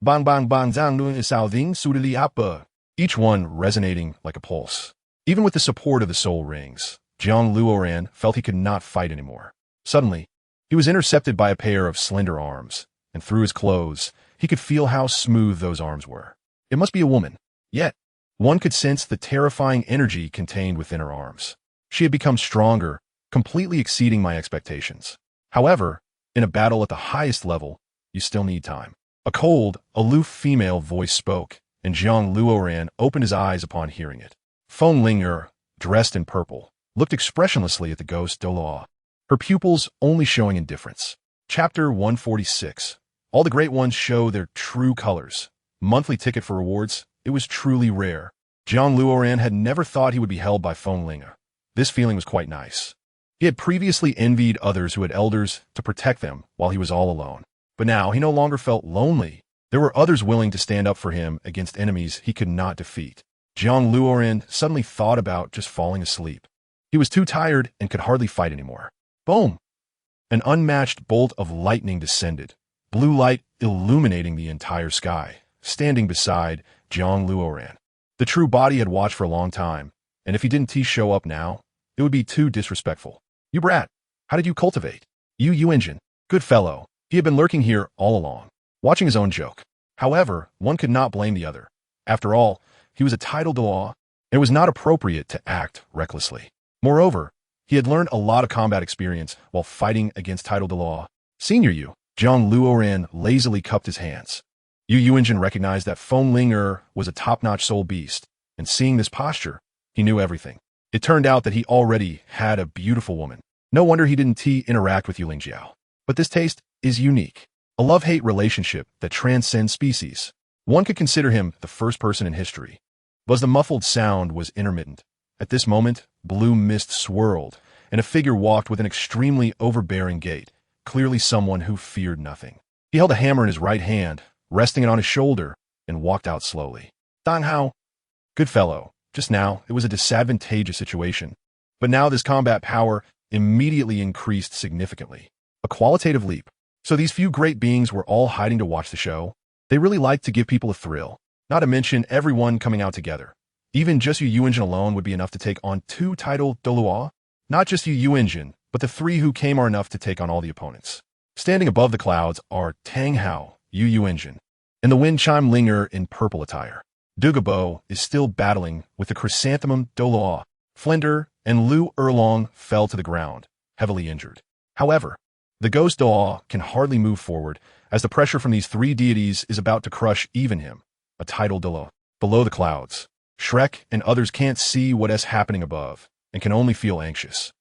Bang bang bang zang nun isauding sudali appa. Each one resonating like a pulse. Even with the support of the soul rings, Jiang Luoran felt he could not fight anymore. Suddenly, he was intercepted by a pair of slender arms, and through his clothes, he could feel how smooth those arms were. It must be a woman. Yet, one could sense the terrifying energy contained within her arms. She had become stronger, completely exceeding my expectations. However, in a battle at the highest level, you still need time. A cold, aloof female voice spoke, and Jiang Luoran opened his eyes upon hearing it. Feng Linger, dressed in purple, looked expressionlessly at the ghost Douluo, her pupils only showing indifference. Chapter 146. All the great ones show their true colors. Monthly ticket for rewards. It was truly rare. Jiang Luoran had never thought he would be held by Feng Linger. This feeling was quite nice. He had previously envied others who had elders to protect them while he was all alone. But now he no longer felt lonely. There were others willing to stand up for him against enemies he could not defeat. Jiang Luoran suddenly thought about just falling asleep. He was too tired and could hardly fight anymore. Boom! An unmatched bolt of lightning descended, blue light illuminating the entire sky, standing beside Jiang Luoran. The true body had watched for a long time, and if he didn't show up now, it would be too disrespectful. You brat, how did you cultivate? You engine, good fellow. He had been lurking here all along, watching his own joke. However, one could not blame the other. After all, he was a Title Douluo, and it was not appropriate to act recklessly. Moreover, he had learned a lot of combat experience while fighting against Title Douluo. Senior Yu, Jiang Luoran lazily cupped his hands. Yu Engine recognized that Feng Linger was a top-notch soul beast, and seeing this posture, he knew everything. It turned out that he already had a beautiful woman. No wonder he didn't interact with Yu Lingjiao. But this taste is unique. A love-hate relationship that transcends species. One could consider him the first person in history. But the muffled sound was intermittent. At this moment, blue mist swirled, and a figure walked with an extremely overbearing gait, clearly someone who feared nothing. He held a hammer in his right hand, resting it on his shoulder, and walked out slowly. Dang Hao. Good fellow. Just now, it was a disadvantageous situation. But now this combat power immediately increased significantly. A qualitative leap. So these few great beings were all hiding to watch the show. They really liked to give people a thrill, not to mention everyone coming out together. Even just Yu Engine alone would be enough to take on 2 Title Douluo. Not just Yu Engine, but the 3 who came are enough to take on all the opponents. Standing above the clouds are Tang Hao, Yu Engine, and the Wind Chime Linger in purple attire. Dugabo is still battling with the Chrysanthemum Douluo. Flinder and Lu Erlong fell to the ground, heavily injured. However, the ghost Douluo can hardly move forward, as the pressure from these 3 deities is about to crush even him. A Title Douluo. Below the clouds, Shrek and others can't see what is happening above and can only feel anxious.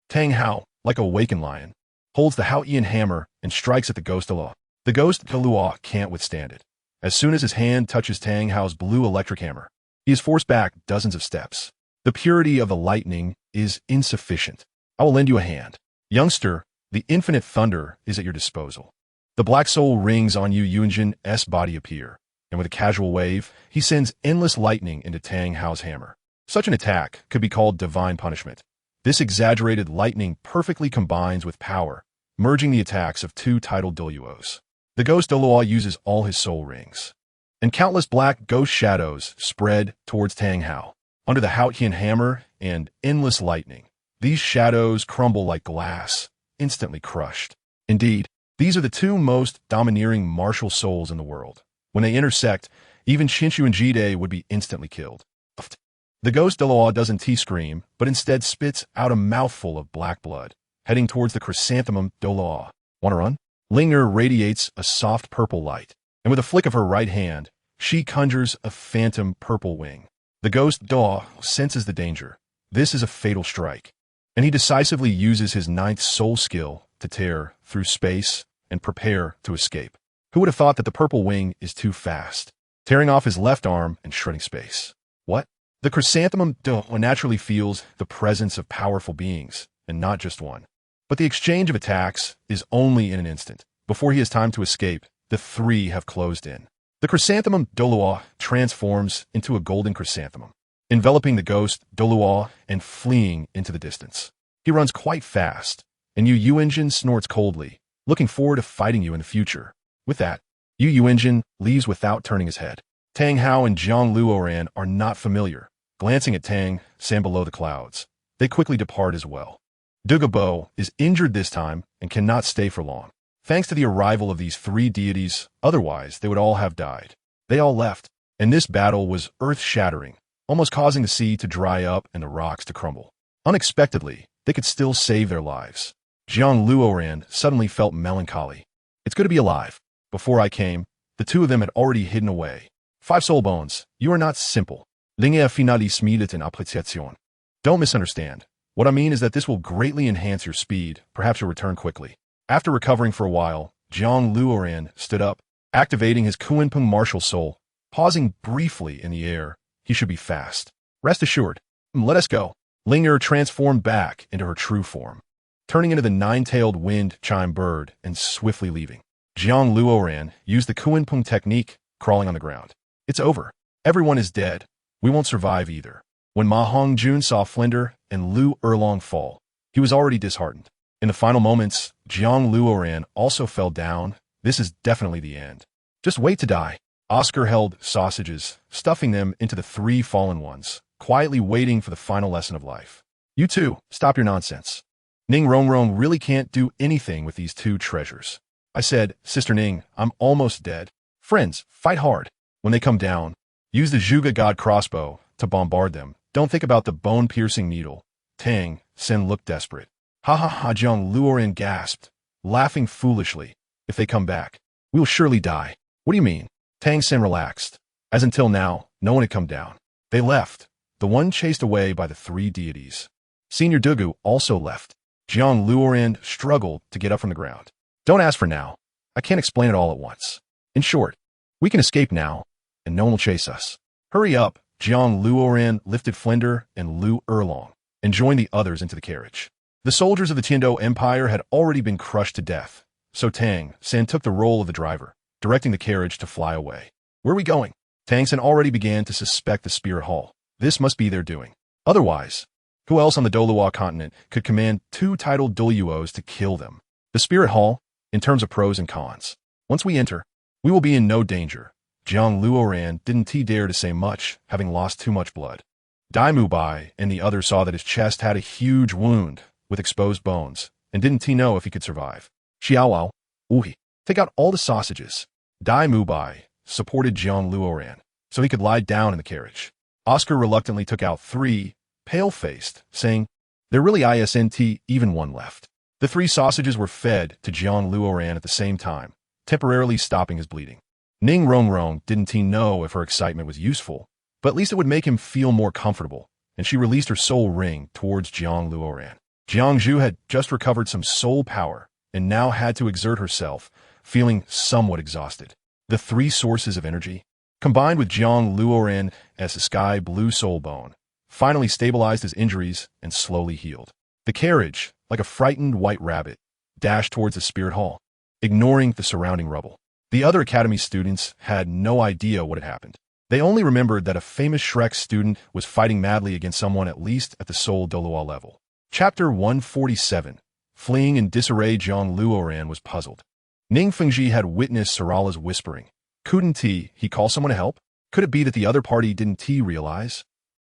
Tang Hao, like a wakened lion, holds the Hao-Ian hammer and strikes at the ghost Douluo. The ghost Douluo can't withstand it. As soon as his hand touches Tang Hao's blue electric hammer, he is forced back dozens of steps. The purity of the lightning is insufficient. I will lend you a hand. Youngster, the infinite thunder is at your disposal. The black soul rings on you. Yuanjin's body appear, and with a casual wave, he sends endless lightning into Tang Hao's hammer. Such an attack could be called divine punishment. This exaggerated lightning perfectly combines with power, merging the attacks of two Title Douluos. The ghost Douluo uses all his soul rings, and countless black ghost shadows spread towards Tang Hao. Under the Hao-Ian hammer and endless lightning, these shadows crumble like glass, instantly crushed. Indeed, these are the two most domineering martial souls in the world. When they intersect, even Shinshu and Jide would be instantly killed. The ghost Douluo doesn't scream, but instead spits out a mouthful of black blood, heading towards the chrysanthemum Douluo. Wanna run? Linger radiates a soft purple light, and with a flick of her right hand, she conjures a phantom purple wing. The ghost Douluo senses the danger. This is a fatal strike, and he decisively uses his ninth soul skill to tear through space and prepare to escape. Who would have thought that the purple wing is too fast, tearing off his left arm and shredding space? What? The chrysanthemum Douluo naturally feels the presence of powerful beings, and not just one. But the exchange of attacks is only in an instant. Before he has time to escape, the three have closed in. The chrysanthemum Douluo transforms into a golden chrysanthemum, enveloping the ghost Douluo and fleeing into the distance. He runs quite fast, and Yu Yuanjin snorts coldly, looking forward to fighting you in the future. With that, Yu Yuanjin leaves without turning his head. Tang Hao and Jiang Luoran are not familiar. Glancing at Tang San below the clouds, they quickly depart as well. Dugabo is injured this time and cannot stay for long. Thanks to the arrival of these three deities, otherwise they would all have died. They all left, and this battle was earth-shattering, almost causing the sea to dry up and the rocks to crumble. Unexpectedly, they could still save their lives. Jiang Luoran suddenly felt melancholy. It's good to be alive. Before I came, the two of them had already hidden away. 5 soul bones, you are not simple. Linea finalis smidet in appreciation. Don't misunderstand. What I mean is that this will greatly enhance your speed, perhaps you'll return quickly. After recovering for a while, Jiang Luoran stood up, activating his Kunpeng martial soul. Pausing briefly in the air, he should be fast. Rest assured. Let us go. Linger transformed back into her true form, turning into the 9-tailed wind chime bird and swiftly leaving. Jiang Luoran used the Kunpeng technique, crawling on the ground. It's over. Everyone is dead. We won't survive either. When Ma Hongjun saw Flinder and Lu Erlong fall, he was already disheartened. In the final moments, Jiang Luoran also fell down. This is definitely the end. Just wait to die. Oscar held sausages, stuffing them into the 3 fallen ones, quietly waiting for the final lesson of life. You two, stop your nonsense. Ning Rongrong really can't do anything with these 2 treasures. I said, Sister Ning, I'm almost dead. Friends, fight hard. When they come down, use the Zhuge God crossbow to bombard them. Don't think about the bone-piercing needle. Tang Sen looked desperate. Ha ha ha, Jiang Luoran gasped, laughing foolishly. If they come back, we will surely die. What do you mean? Tang Sen relaxed. As until now, no one had come down. They left, the one chased away by the 3 deities. Senior Dugu also left. Jiang Luoran struggled to get up from the ground. Don't ask for now. I can't explain it all at once. In short, we can escape now, and no one will chase us. Hurry up. Jiang Luoran lifted Flinder and Lu Erlong and joined the others into the carriage. The soldiers of the Tiando Empire had already been crushed to death, so Tang San took the role of the driver, directing the carriage to fly away. Where are we going? Tang San already began to suspect the Spirit Hall. This must be their doing. Otherwise, who else on the Douluo continent could command 2 Title Douluos to kill them? The Spirit Hall, in terms of pros and cons. Once we enter, we will be in no danger. Jiang Luoran didn't dare to say much, having lost too much blood. Dai Mubai and the others saw that his chest had a huge wound with exposed bones, and didn't know if he could survive. Xiaowao, Uhi, take out all the sausages. Dai Mubai supported Jiang Luoran, so he could lie down in the carriage. Oscar reluctantly took out 3, pale-faced, saying, there really isn't even one left. The 3 sausages were fed to Jiang Luoran at the same time, temporarily stopping his bleeding. Ning Rongrong didn't know if her excitement was useful, but at least it would make him feel more comfortable, and she released her soul ring towards Jiang Luoran. Jiang Zhu had just recovered some soul power and now had to exert herself, feeling somewhat exhausted. The three sources of energy, combined with Jiang Luoran as a sky blue soul bone, finally stabilized his injuries and slowly healed. The carriage, like a frightened white rabbit, dashed towards the spirit hall, ignoring the surrounding rubble. The other academy students had no idea what had happened. They only remembered that a famous Shrek student was fighting madly against someone at least at the Soul Douluo level. Chapter 147. Fleeing in disarray. Jiang Luoran was puzzled. Ning Fengji had witnessed Sarala's whispering. Couldn't he call someone to help? Could it be that the other party didn't realize?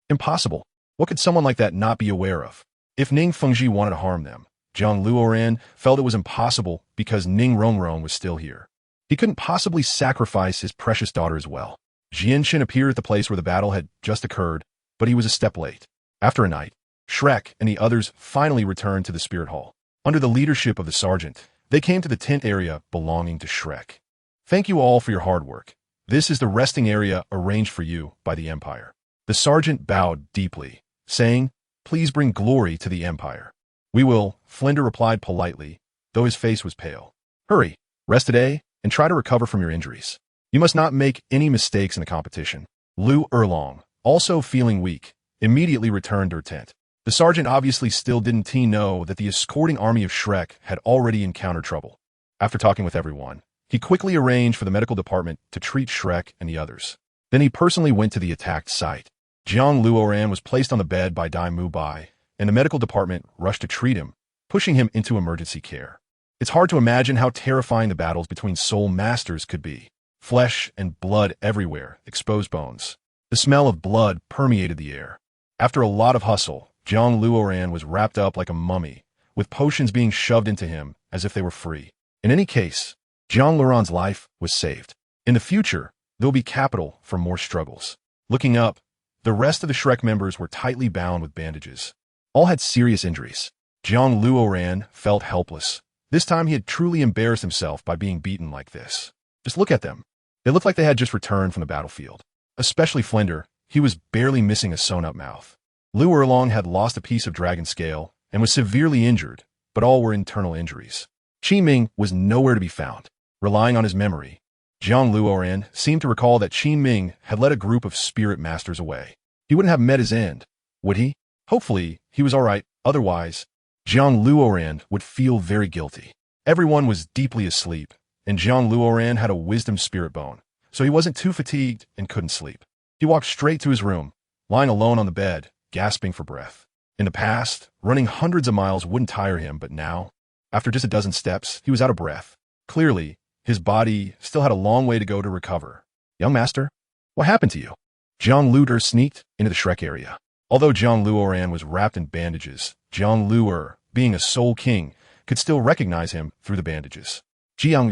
Impossible. What could someone like that not be aware of? If Ning Fengji wanted to harm them, Jiang Luoran felt it was impossible because Ning Rongrong was still here. He couldn't possibly sacrifice his precious daughter as well. Jianxin appeared at the place where the battle had just occurred, but he was a step late. After a night, Shrek and the others finally returned to the spirit hall. Under the leadership of the sergeant, they came to the tent area belonging to Shrek. Thank you all for your hard work. This is the resting area arranged for you by the Empire. The sergeant bowed deeply, saying, "Please bring glory to the Empire." "We will," Flinder replied politely, though his face was pale. "Hurry, rest today, and try to recover from your injuries. You must not make any mistakes in the competition." Lu Erlong, also feeling weak, immediately returned to her tent. The sergeant obviously still didn't know that the escorting army of Shrek had already encountered trouble. After talking with everyone, he quickly arranged for the medical department to treat Shrek and the others. Then he personally went to the attacked site. Jiang Luoran was placed on the bed by Dai Mu Bai, and the medical department rushed to treat him, pushing him into emergency care. It's hard to imagine how terrifying the battles between soul masters could be. Flesh and blood everywhere, exposed bones. The smell of blood permeated the air. After a lot of hustle, Jiang Luoran was wrapped up like a mummy, with potions being shoved into him as if they were free. In any case, JiangLuoran's life was saved. In the future, there will be capital for more struggles. Looking up, the rest of the Shrek members were tightly bound with bandages. All had serious injuries. Jiang Luoran felt helpless. This time he had truly embarrassed himself by being beaten like this. Just look at them. They looked like they had just returned from the battlefield. Especially Flinder, he was barely missing a sewn-up mouth. Lu Erlong had lost a piece of dragon scale and was severely injured, but all were internal injuries. Qi Ming was nowhere to be found. Relying on his memory, Jiang Luoran seemed to recall that Qi Ming had led a group of spirit masters away. He wouldn't have met his end, would he? Hopefully, he was all right. Otherwise, Jiang Luoran would feel very guilty. Everyone was deeply asleep, and Jiang Luoran had a wisdom spirit bone, so he wasn't too fatigued and couldn't sleep. He walked straight to his room, lying alone on the bed, gasping for breath. In the past, running hundreds of miles wouldn't tire him, but now, after just a dozen steps, he was out of breath. Clearly, his body still had a long way to go to recover. "Young master, what happened to you?" Jiang Luoran sneaked into the Shrek area. Although Jiang Luoran was wrapped in bandages, Jiang Luoran, being a soul king, could still recognize him through the bandages. "Jiang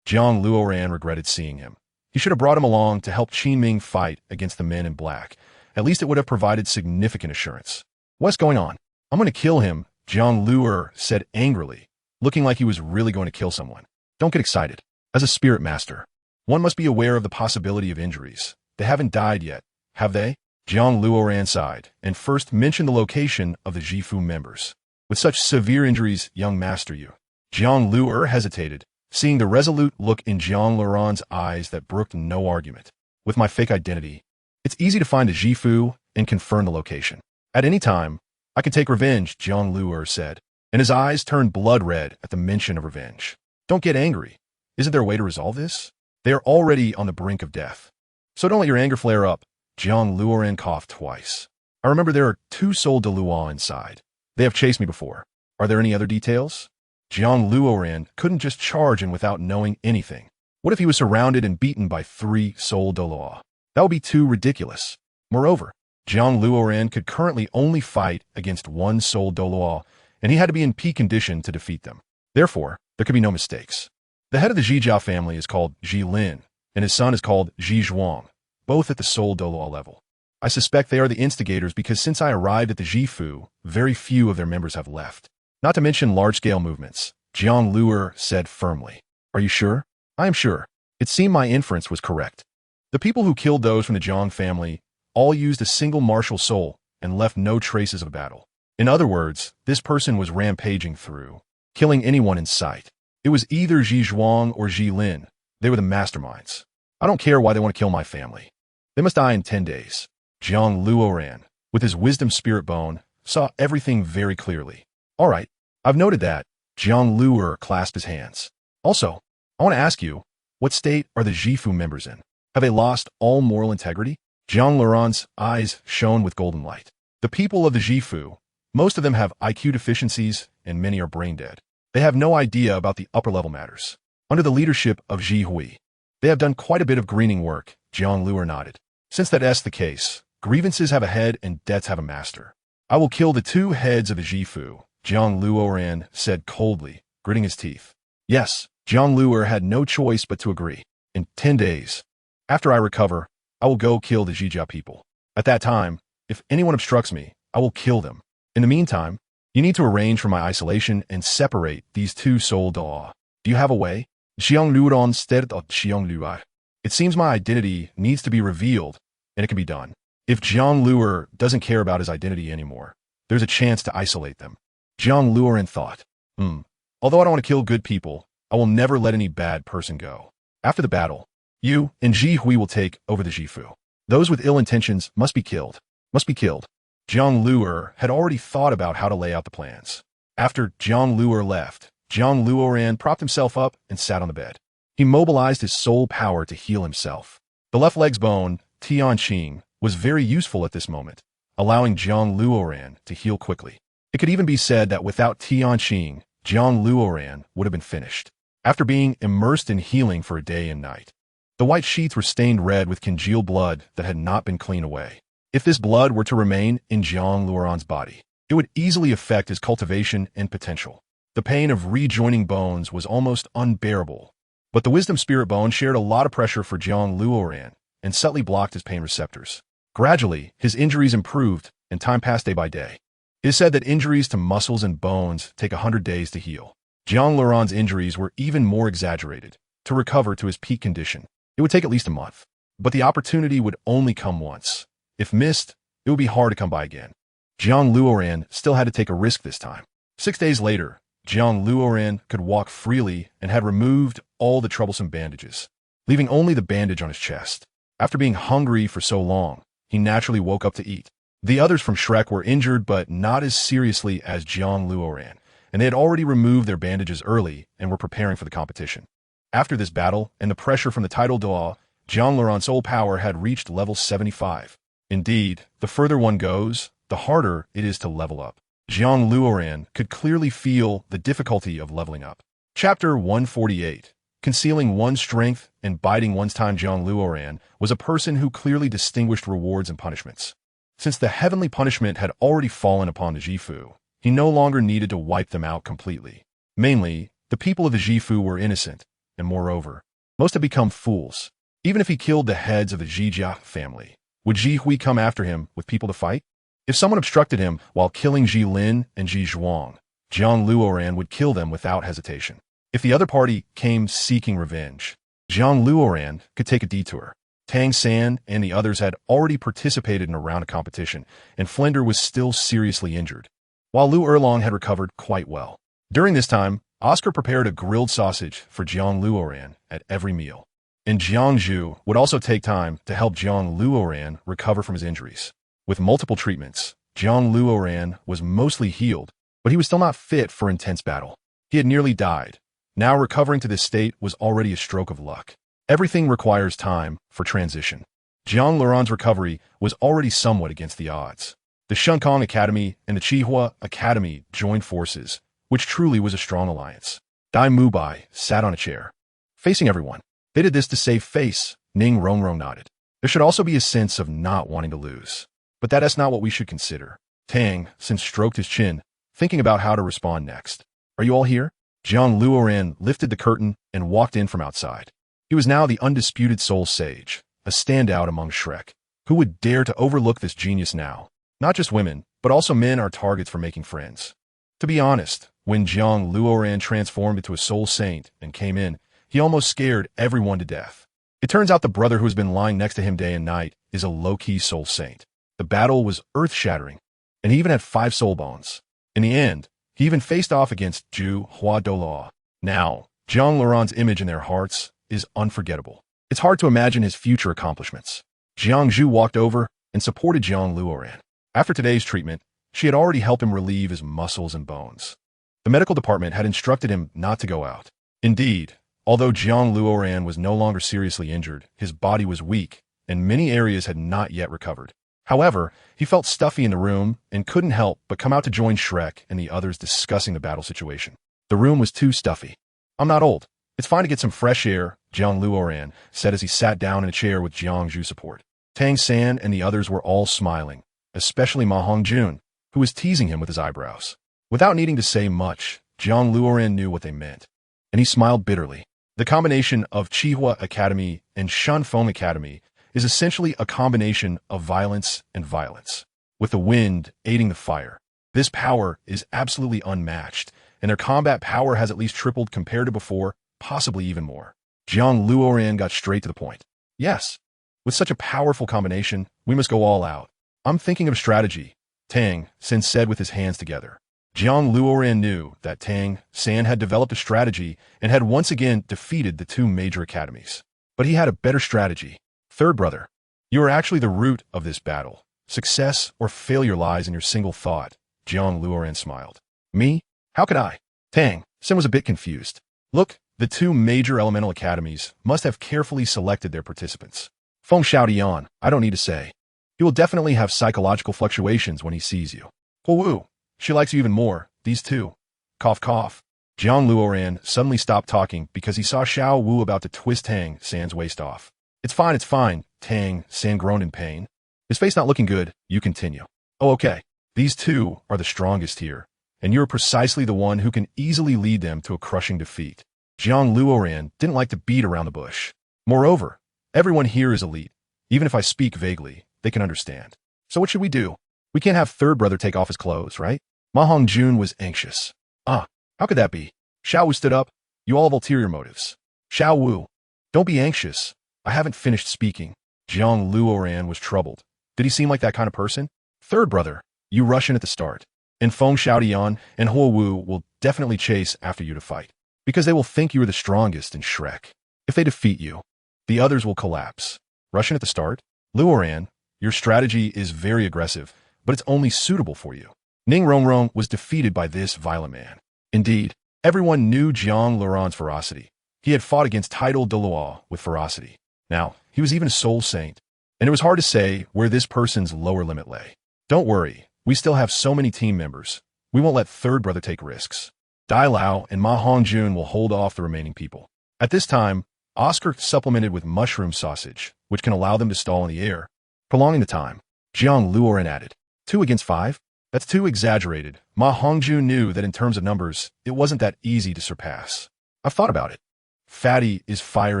Luoran regretted seeing him. He should have brought him along to help Qin Ming fight against the men in black. At least it would have provided significant assurance. "What's going on? I'm going to kill him," Jiang Luoran said angrily, looking like he was really going to kill someone. "Don't get excited. As a spirit master, one must be aware of the possibility of injuries. They haven't died yet, have they?" Jiang Luoran sighed and first mentioned the location of the Jifu members. "With such severe injuries, young master, you..." Jiang Luoran hesitated, seeing the resolute look in Jiang Luoran's eyes that brooked no argument. "With my fake identity, it's easy to find the Jifu and confirm the location. At any time, I can take revenge," Jiang Luoran said, and his eyes turned blood red at the mention of revenge. "Don't get angry. Isn't there a way to resolve this? They are already on the brink of death. So don't let your anger flare up." Jiang Luoran coughed twice. "I remember there are 2 Soul Douluo inside. They have chased me before. Are there any other details?" Jiang Luoran couldn't just charge in without knowing anything. What if he was surrounded and beaten by 3 Soul Douluo? That would be too ridiculous. Moreover, Jiang Luoran could currently only fight against 1 Soul Douluo, and he had to be in peak condition to defeat them. Therefore, there could be no mistakes. The head of the Zhijiao family is called Ji Lin, and his son is called Ji Zhuang, both at the Soul Douluo level. I suspect they are the instigators because since I arrived at the Jifu, very few of their members have left. Not to mention large-scale movements, Jiang Luoran said firmly. "Are you sure?" "I am sure. It seemed my inference was correct. The people who killed those from the Jiang family all used a single martial soul and left no traces of battle. In other words, this person was rampaging through, killing anyone in sight. It was either Ji Zhuang or Ji Lin. They were the masterminds. I don't care why they want to kill my family. They must die in 10 days. Jiang Luoran, with his wisdom spirit bone, saw everything very clearly. All right, I've noted that. Jiang Luoran clasped his hands. Also, I want to ask you, what state are the Jifu members in? Have they lost all moral integrity? Jiang Luoran's eyes shone with golden light. The people of the Jifu, most of them have IQ deficiencies and many are brain dead. They have no idea about the upper-level matters. Under the leadership of Ji Hui, they have done quite a bit of greening work, Jiang Luoran nodded. Since that's the case, grievances have a head and debts have a master. I will kill the 2 heads of the Jifu, Jiang Luoran said coldly, gritting his teeth. Yes, Jiang Luoran had no choice but to agree. In 10 days, after I recover, I will go kill the Jijia people. At that time, if anyone obstructs me, I will kill them. In the meantime, you need to arrange for my isolation and separate these 2 soul Douluo. Do you have a way? JiangLuoran stared at JiangLuoran. It seems my identity needs to be revealed, and it can be done. If Jiang Luoran doesn't care about his identity anymore, there's a chance to isolate them. Jiang Luoran thought, although I don't want to kill good people, I will never let any bad person go. After the battle, you and Ji Hui will take over the Jifu. Those with ill intentions must be killed. Jiang Luoran had already thought about how to lay out the plans. After Jiang Luoran left, Jiang Luoran propped himself up and sat on the bed. He mobilized his soul power to heal himself. The left leg's bone, Tianqing, was very useful at this moment, allowing Jiang Luoran to heal quickly. It could even be said that without Tianqing, Jiang Luoran would have been finished. After being immersed in healing for a day and night, the white sheets were stained red with congealed blood that had not been cleaned away. If this blood were to remain in Jiang Luoran's body, it would easily affect his cultivation and potential. The pain of rejoining bones was almost unbearable, but the wisdom spirit bone shared a lot of pressure for Jiang Luoran and subtly blocked his pain receptors. Gradually, his injuries improved and time passed day by day. It is said that injuries to muscles and bones take 100 days to heal. Jiang Luoran's injuries were even more exaggerated. To recover to his peak condition, it would take at least a month. But the opportunity would only come once. If missed, it would be hard to come by again. Jiang Luoran still had to take a risk this time. 6 days later, Jiang Luoran could walk freely and had removed all the troublesome bandages, leaving only the bandage on his chest. After being hungry for so long, he naturally woke up to eat. The others from Shrek were injured but not as seriously as Jiang Luoran, and they had already removed their bandages early and were preparing for the competition. After this battle and the pressure from the Title Douluo, Jiang Luoran's soul power had reached level 75. Indeed, the further one goes, the harder it is to level up. Jiang Luoran could clearly feel the difficulty of leveling up. Chapter 148. Concealing one's strength and biding one's time. Jiang Luoran was a person who clearly distinguished rewards and punishments. Since the heavenly punishment had already fallen upon the Jifu, he no longer needed to wipe them out completely. Mainly, the people of the Jifu were innocent, and moreover, most had become fools. Even if he killed the heads of the Jijia family, would Ji Hui come after him with people to fight? If someone obstructed him while killing Ji Lin and Ji Zhuang, Jiang Luoran would kill them without hesitation. If the other party came seeking revenge, Jiang Luoran could take a detour. Tang San and the others had already participated in a round of competition, and Flinder was still seriously injured, while Lu Erlong had recovered quite well. During this time, Oscar prepared a grilled sausage for Jiang Luoran at every meal, and Jiang Zhu would also take time to help Jiang Luoran recover from his injuries. With multiple treatments, Jiang Luoran was mostly healed, but he was still not fit for intense battle. He had nearly died. Now recovering to this state was already a stroke of luck. Everything requires time for transition. Jiang Luoran's recovery was already somewhat against the odds. The Shenkong Academy and the Qihua Academy joined forces, which truly was a strong alliance. Dai Mubai sat on a chair, facing everyone. They did this to save face. Ning Rongrong nodded. There should also be a sense of not wanting to lose. But that is not what we should consider. Tang Sin stroked his chin, thinking about how to respond next. Are you all here? Jiang Luoran lifted the curtain and walked in from outside. He was now the undisputed soul sage, a standout among Shrek. Who would dare to overlook this genius now? Not just women, but also men are targets for making friends. To be honest, when Jiang Luoran transformed into a soul saint and came in, he almost scared everyone to death. It turns out the brother who has been lying next to him day and night is a low-key soul saint. The battle was earth-shattering, and he even had 5 soul bones. In the end, he even faced off against Douluo. Now, Jiang Luoran's image in their hearts is unforgettable. It's hard to imagine his future accomplishments. Jiang walked over and supported Jiang Luoran. After today's treatment, she had already helped him relieve his muscles and bones. The medical department had instructed him not to go out. Indeed, although Jiang Luoran was no longer seriously injured, his body was weak, and many areas had not yet recovered. However, he felt stuffy in the room and couldn't help but come out to join Shrek and the others discussing the battle situation. The room was too stuffy. "I'm not old. It's fine to get some fresh air," Jiang Luoran said as he sat down in a chair with Jiang's support. Tang San and the others were all smiling, especially Ma Hongjun, who was teasing him with his eyebrows. Without needing to say much, Jiang Luoran knew what they meant, and he smiled bitterly. The combination of Qihua Academy and Shanfeng Academy is essentially a combination of violence and violence, with the wind aiding the fire. This power is absolutely unmatched, and their combat power has at least tripled compared to before, possibly even more. Jiang Luoran got straight to the point. "Yes, with such a powerful combination, we must go all out. I'm thinking of strategy," Tang San said with his hands together. Jiang Luoran knew that Tang San had developed a strategy and had once again defeated the 2 major academies. But he had a better strategy. "Third brother, you are actually the root of this battle. Success or failure lies in your single thought," Jiang Luoran smiled. "Me? How could I?" Tang San was a bit confused. "Look, the 2 major elemental academies must have carefully selected their participants. Feng Xiaodian, I don't need to say. He will definitely have psychological fluctuations when he sees you. Wu, she likes you even more, these 2. Cough cough." Jiang Luoran suddenly stopped talking because he saw Xiao Wu about to twist Tang San's waist off. It's fine, Tang San groaned in pain. His face not looking good, you continue. "Oh, okay. These 2 are the strongest here, and you're precisely the one who can easily lead them to a crushing defeat." Jiang Luoran didn't like to beat around the bush. Moreover, everyone here is elite. Even if I speak vaguely, they can understand. "So what should we do? We can't have third brother take off his clothes, right?" Ma Hongjun was anxious. How could that be?" Xiao Wu stood up. "You all have ulterior motives." "Xiao Wu, don't be anxious. I haven't finished speaking." Jiang Luoran was troubled. Did he seem like that kind of person? "Third brother, you rush in at the start, and Feng Xiaodian and Huo Wu will definitely chase after you to fight, because they will think you are the strongest in Shrek. If they defeat you, the others will collapse. Rush in at the start? Luoran, your strategy is very aggressive, but it's only suitable for you." Ning Rongrong was defeated by this violent man. Indeed, everyone knew Jiang Luoran's ferocity. He had fought against Title Douluo with ferocity. Now, he was even a soul saint, and it was hard to say where this person's lower limit lay. "Don't worry, we still have so many team members. We won't let third brother take risks. Dalu and Ma Hongjun will hold off the remaining people." At this time, Oscar supplemented with mushroom sausage, which can allow them to stall in the air, prolonging the time. Jiang Luoran added, 2 against 5? That's too exaggerated. Ma Hongjun knew that in terms of numbers, it wasn't that easy to surpass. "I've thought about it. Fatty is fire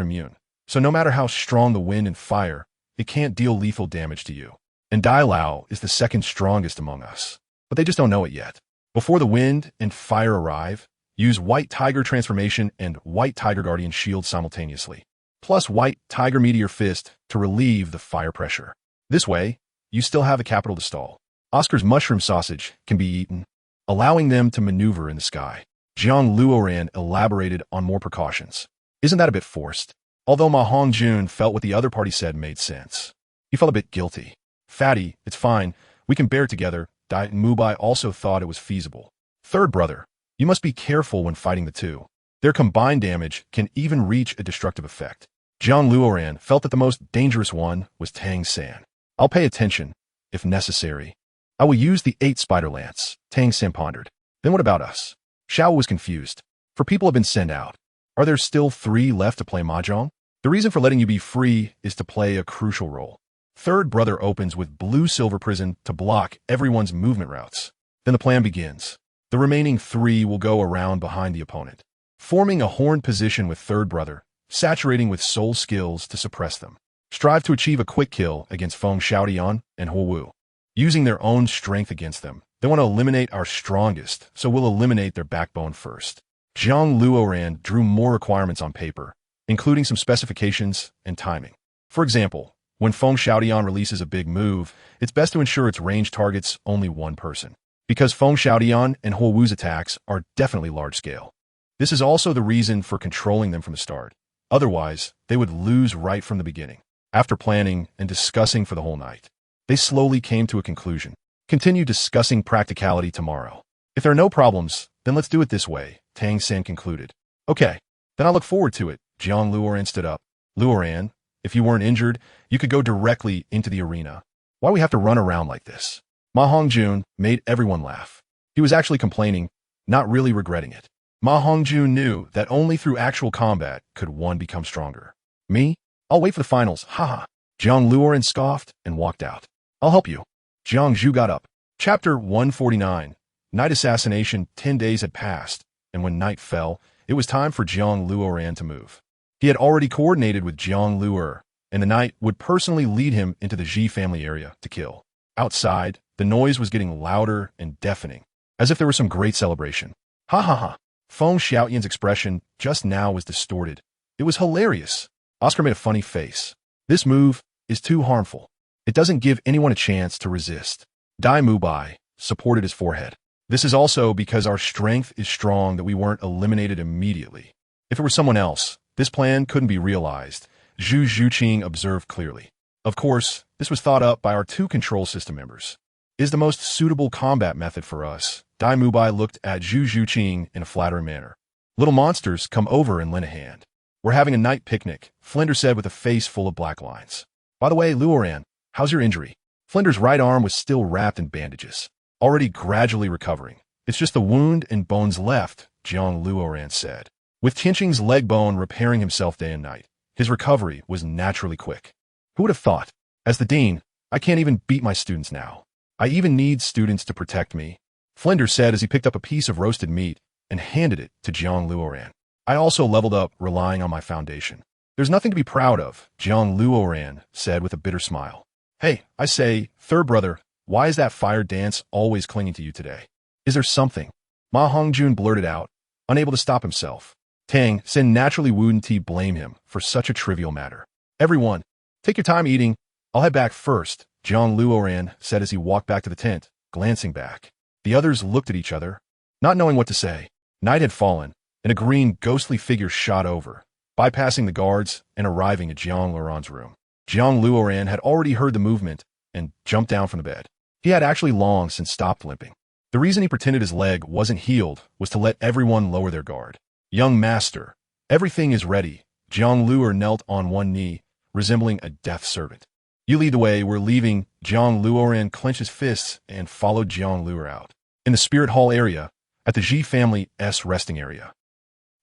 immune, so no matter how strong the wind and fire, it can't deal lethal damage to you. And Dalu is the second strongest among us, but they just don't know it yet. Before the wind and fire arrive, use White Tiger Transformation and White Tiger Guardian Shield simultaneously, plus White Tiger Meteor Fist to relieve the fire pressure. This way, you still have a capital to stall. Oscar's mushroom sausage can be eaten, allowing them to maneuver in the sky." Jiang Luoran elaborated on more precautions. "Isn't that a bit forced?" Although Ma Hongjun felt what the other party said made sense, he felt a bit guilty. "Fatty, it's fine. We can bear it together." Diet and Mubai also thought it was feasible. "Third brother, you must be careful when fighting the 2. Their combined damage can even reach a destructive effect." Jiang Luoran felt that the most dangerous one was Tang San. "I'll pay attention, if necessary. I will use the 8 spider lance," Tang San pondered. "Then what about us?" Xiao was confused. "For people have been sent out. Are there still 3 left to play mahjong? The reason for letting you be free is to play a crucial role. Third brother opens with blue silver prison to block everyone's movement routes. Then the plan begins. The remaining 3 will go around behind the opponent, forming a horned position with third brother, saturating with soul skills to suppress them. Strive to achieve a quick kill against Feng Xiaodian and Huo Wu, using their own strength against them. They want to eliminate our strongest, so we'll eliminate their backbone first." Jiang Luoran drew more requirements on paper, including some specifications and timing. For example, When Feng Xiaodian releases a big move, it's best to ensure its range targets only one person, because Feng Xiaodian and Huo Wu's attacks are definitely large-scale. This is also the reason for controlling them from the start. Otherwise, they would lose right from the beginning. After planning and discussing for the whole night, they slowly came to a conclusion. Continue discussing practicality tomorrow. If there are no problems, then let's do it this way, Tang San concluded. Okay, then I look forward to it. Jiang Luoran stood up. Luoran, if you weren't injured, you could go directly into the arena. Why we have to run around like this? Ma Hongjun made everyone laugh. He was actually complaining, not really regretting it. Ma Hongjun knew that only through actual combat could one become stronger. Me? I'll wait for the finals, haha. Jiang Luoran scoffed and walked out. I'll help you. Jiang Zhu got up. Chapter 149. Night assassination. 10 days had passed, and when night fell, it was time for Jiang Luoran to move. He had already coordinated with Jiang Luoran, and the knight would personally lead him into the Ji family area to kill. Outside, the noise was getting louder and deafening, as if there was some great celebration. Ha ha ha. Feng Xiaoyan's expression just now was distorted. It was hilarious. Oscar made a funny face. This move is too harmful. It doesn't give anyone a chance to resist. Dai Mubai supported his forehead. This is also because our strength is strong that we weren't eliminated immediately. If it were someone else, this plan couldn't be realized, Zhu Zhuqing observed clearly. Of course, this was thought up by our two control system members. Is the most suitable combat method for us. Dai Mubai looked at Zhu Zhuqing in a flattering manner. Little monsters, come over and lend a hand. We're having a night picnic, Flinders said with a face full of black lines. By the way, Luoran, how's your injury? Flinders' right arm was still wrapped in bandages, already gradually recovering. It's just the wound and bones left, Jiang Luoran said. With Tianqing's leg bone repairing himself day and night, his recovery was naturally quick. Who would have thought? As the dean, I can't even beat my students now. I even need students to protect me, Flinders said as he picked up a piece of roasted meat and handed it to Jiang Luoran. I also leveled up relying on my foundation. There's nothing to be proud of, Jiang Luoran said with a bitter smile. Hey, I say, third brother, why is that fire dance always clinging to you today? Is there something? Ma Hongjun blurted out, unable to stop himself. Tang Sin naturally wouldn't blame him for such a trivial matter. Everyone, take your time eating. I'll head back first, Jiang Luoran said as he walked back to the tent, glancing back. The others looked at each other, not knowing what to say. Night had fallen, and a green, ghostly figure shot over, bypassing the guards and arriving at Jiang Luoran's room. Jiang Luoran had already heard the movement and jumped down from the bed. He had actually long since stopped limping. The reason he pretended his leg wasn't healed was to let everyone lower their guard. Young master, everything is ready. Jiang Luoran knelt on one knee, resembling a death servant. You lead the way, we're leaving. Jiang Luoran clenched his fists and followed Jiang Luoran out. In the spirit hall area, at the Ji family's resting area.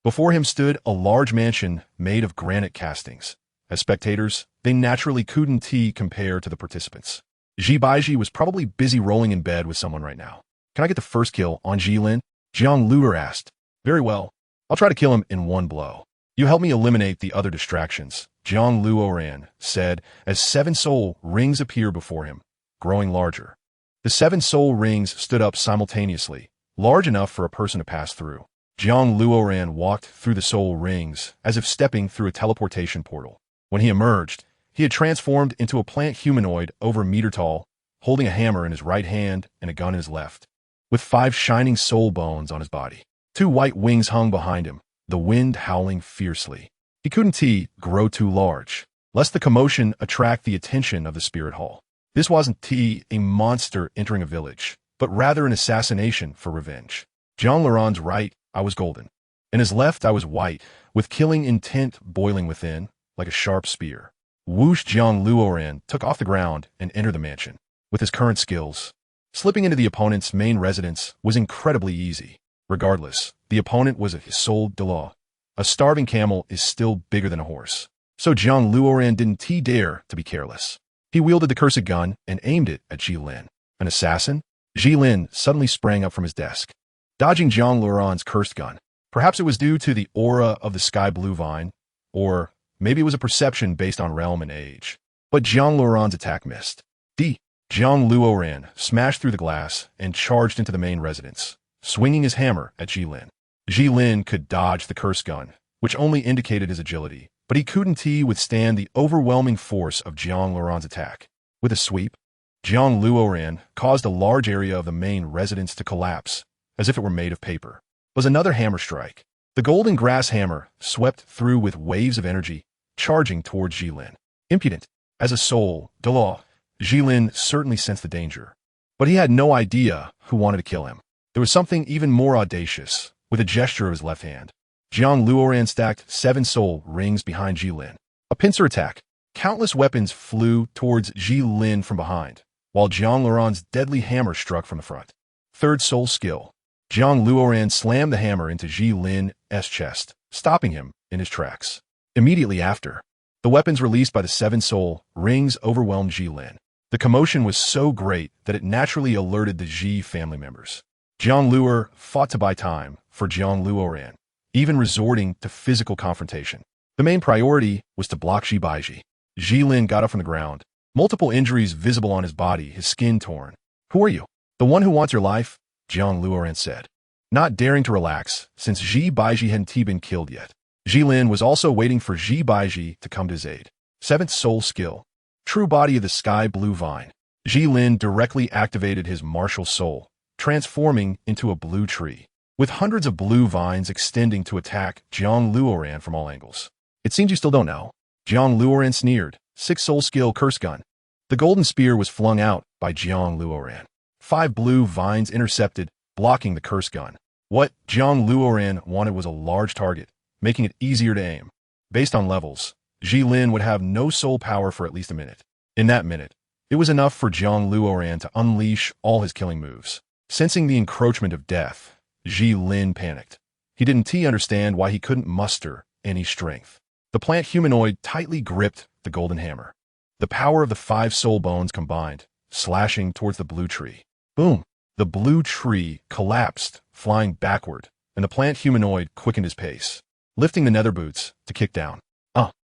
Before him stood a large mansion made of granite castings. As spectators, they naturally couldn't compare to the participants. Ji Baiji was probably busy rolling in bed with someone right now. Can I get the first kill on Jilin? Jiang Luoran asked. Very well. I'll try to kill him in one blow. You help me eliminate the other distractions, Jiang Luoran said as 7 soul rings appeared before him, growing larger. The 7 soul rings stood up simultaneously, large enough for a person to pass through. Jiang Luoran walked through the soul rings as if stepping through a teleportation portal. When he emerged, he had transformed into a plant humanoid over a meter tall, holding a hammer in his right hand and a gun in his left, with 5 shining soul bones on his body. 2 white wings hung behind him, the wind howling fiercely. He couldn't grow too large, lest the commotion attract the attention of the spirit hall. This wasn't a monster entering a village, but rather an assassination for revenge. JiangLuoran's right, I was golden. In his left, I was white, with killing intent boiling within, like a sharp spear. Whoosh! Jiang Luoran took off the ground and entered the mansion. With his current skills, slipping into the opponent's main residence was incredibly easy. Regardless, the opponent was a Title Douluo. A starving camel is still bigger than a horse. So Jiang Luoran didn't dare to be careless. He wielded the cursed gun and aimed it at Jilin. An assassin? Jilin suddenly sprang up from his desk, dodging Jiang Luoran's cursed gun. Perhaps it was due to the aura of the sky blue vine, or maybe it was a perception based on realm and age. But Jiang Luoran's attack missed. Jiang Luoran smashed through the glass and charged into the main residence, swinging his hammer at Jilin. Jilin could dodge the cursed gun, which only indicated his agility, but he couldn't withstand the overwhelming force of Jiang Luoran's attack. With a sweep, Jiang Luoran caused a large area of the main residence to collapse, as if it were made of paper. It was another hammer strike. The golden grass hammer swept through with waves of energy, charging towards Jilin. Impudent. As a soul, Douluo, Jilin certainly sensed the danger. But he had no idea who wanted to kill him. There was something even more audacious. With a gesture of his left hand, Jiang Luoran stacked 7 soul rings behind Jilin. A pincer attack. Countless weapons flew towards Jilin from behind, while Jiang Luoran's deadly hammer struck from the front. Third soul skill. Jiang Luoran slammed the hammer into Jilin's chest, stopping him in his tracks. Immediately after, the weapons released by the 7 soul rings overwhelmed Jilin. The commotion was so great that it naturally alerted the Ji family members. Jiang Luoran fought to buy time for Jiang Luoran, even resorting to physical confrontation. The main priority was to block Ji Baiji. Jilin got up from the ground, multiple injuries visible on his body, his skin torn. "Who are you?" "The one who wants your life," Jiang Luoran said, not daring to relax since Ji Baiji hadn't been killed yet. Jilin was also waiting for Ji Baiji to come to his aid. 7th soul skill. True body of the sky blue vine. Jilin directly activated his martial soul, transforming into a blue tree, with hundreds of blue vines extending to attack Jiang Luoran from all angles. "It seems you still don't know." Jiang Luoran sneered. 6th soul skill curse gun. The golden spear was flung out by Jiang Luoran. 5 blue vines intercepted, blocking the curse gun. What Jiang Luoran wanted was a large target, making it easier to aim. Based on levels, Jilin would have no soul power for at least a minute. In that minute, it was enough for Jiang Luoran to unleash all his killing moves. Sensing the encroachment of death, Jilin panicked. He didn't understand why he couldn't muster any strength. The plant humanoid tightly gripped the golden hammer. The power of the 5 soul bones combined, slashing towards the blue tree. Boom! The blue tree collapsed, flying backward, and the plant humanoid quickened his pace, lifting the nether boots to kick down.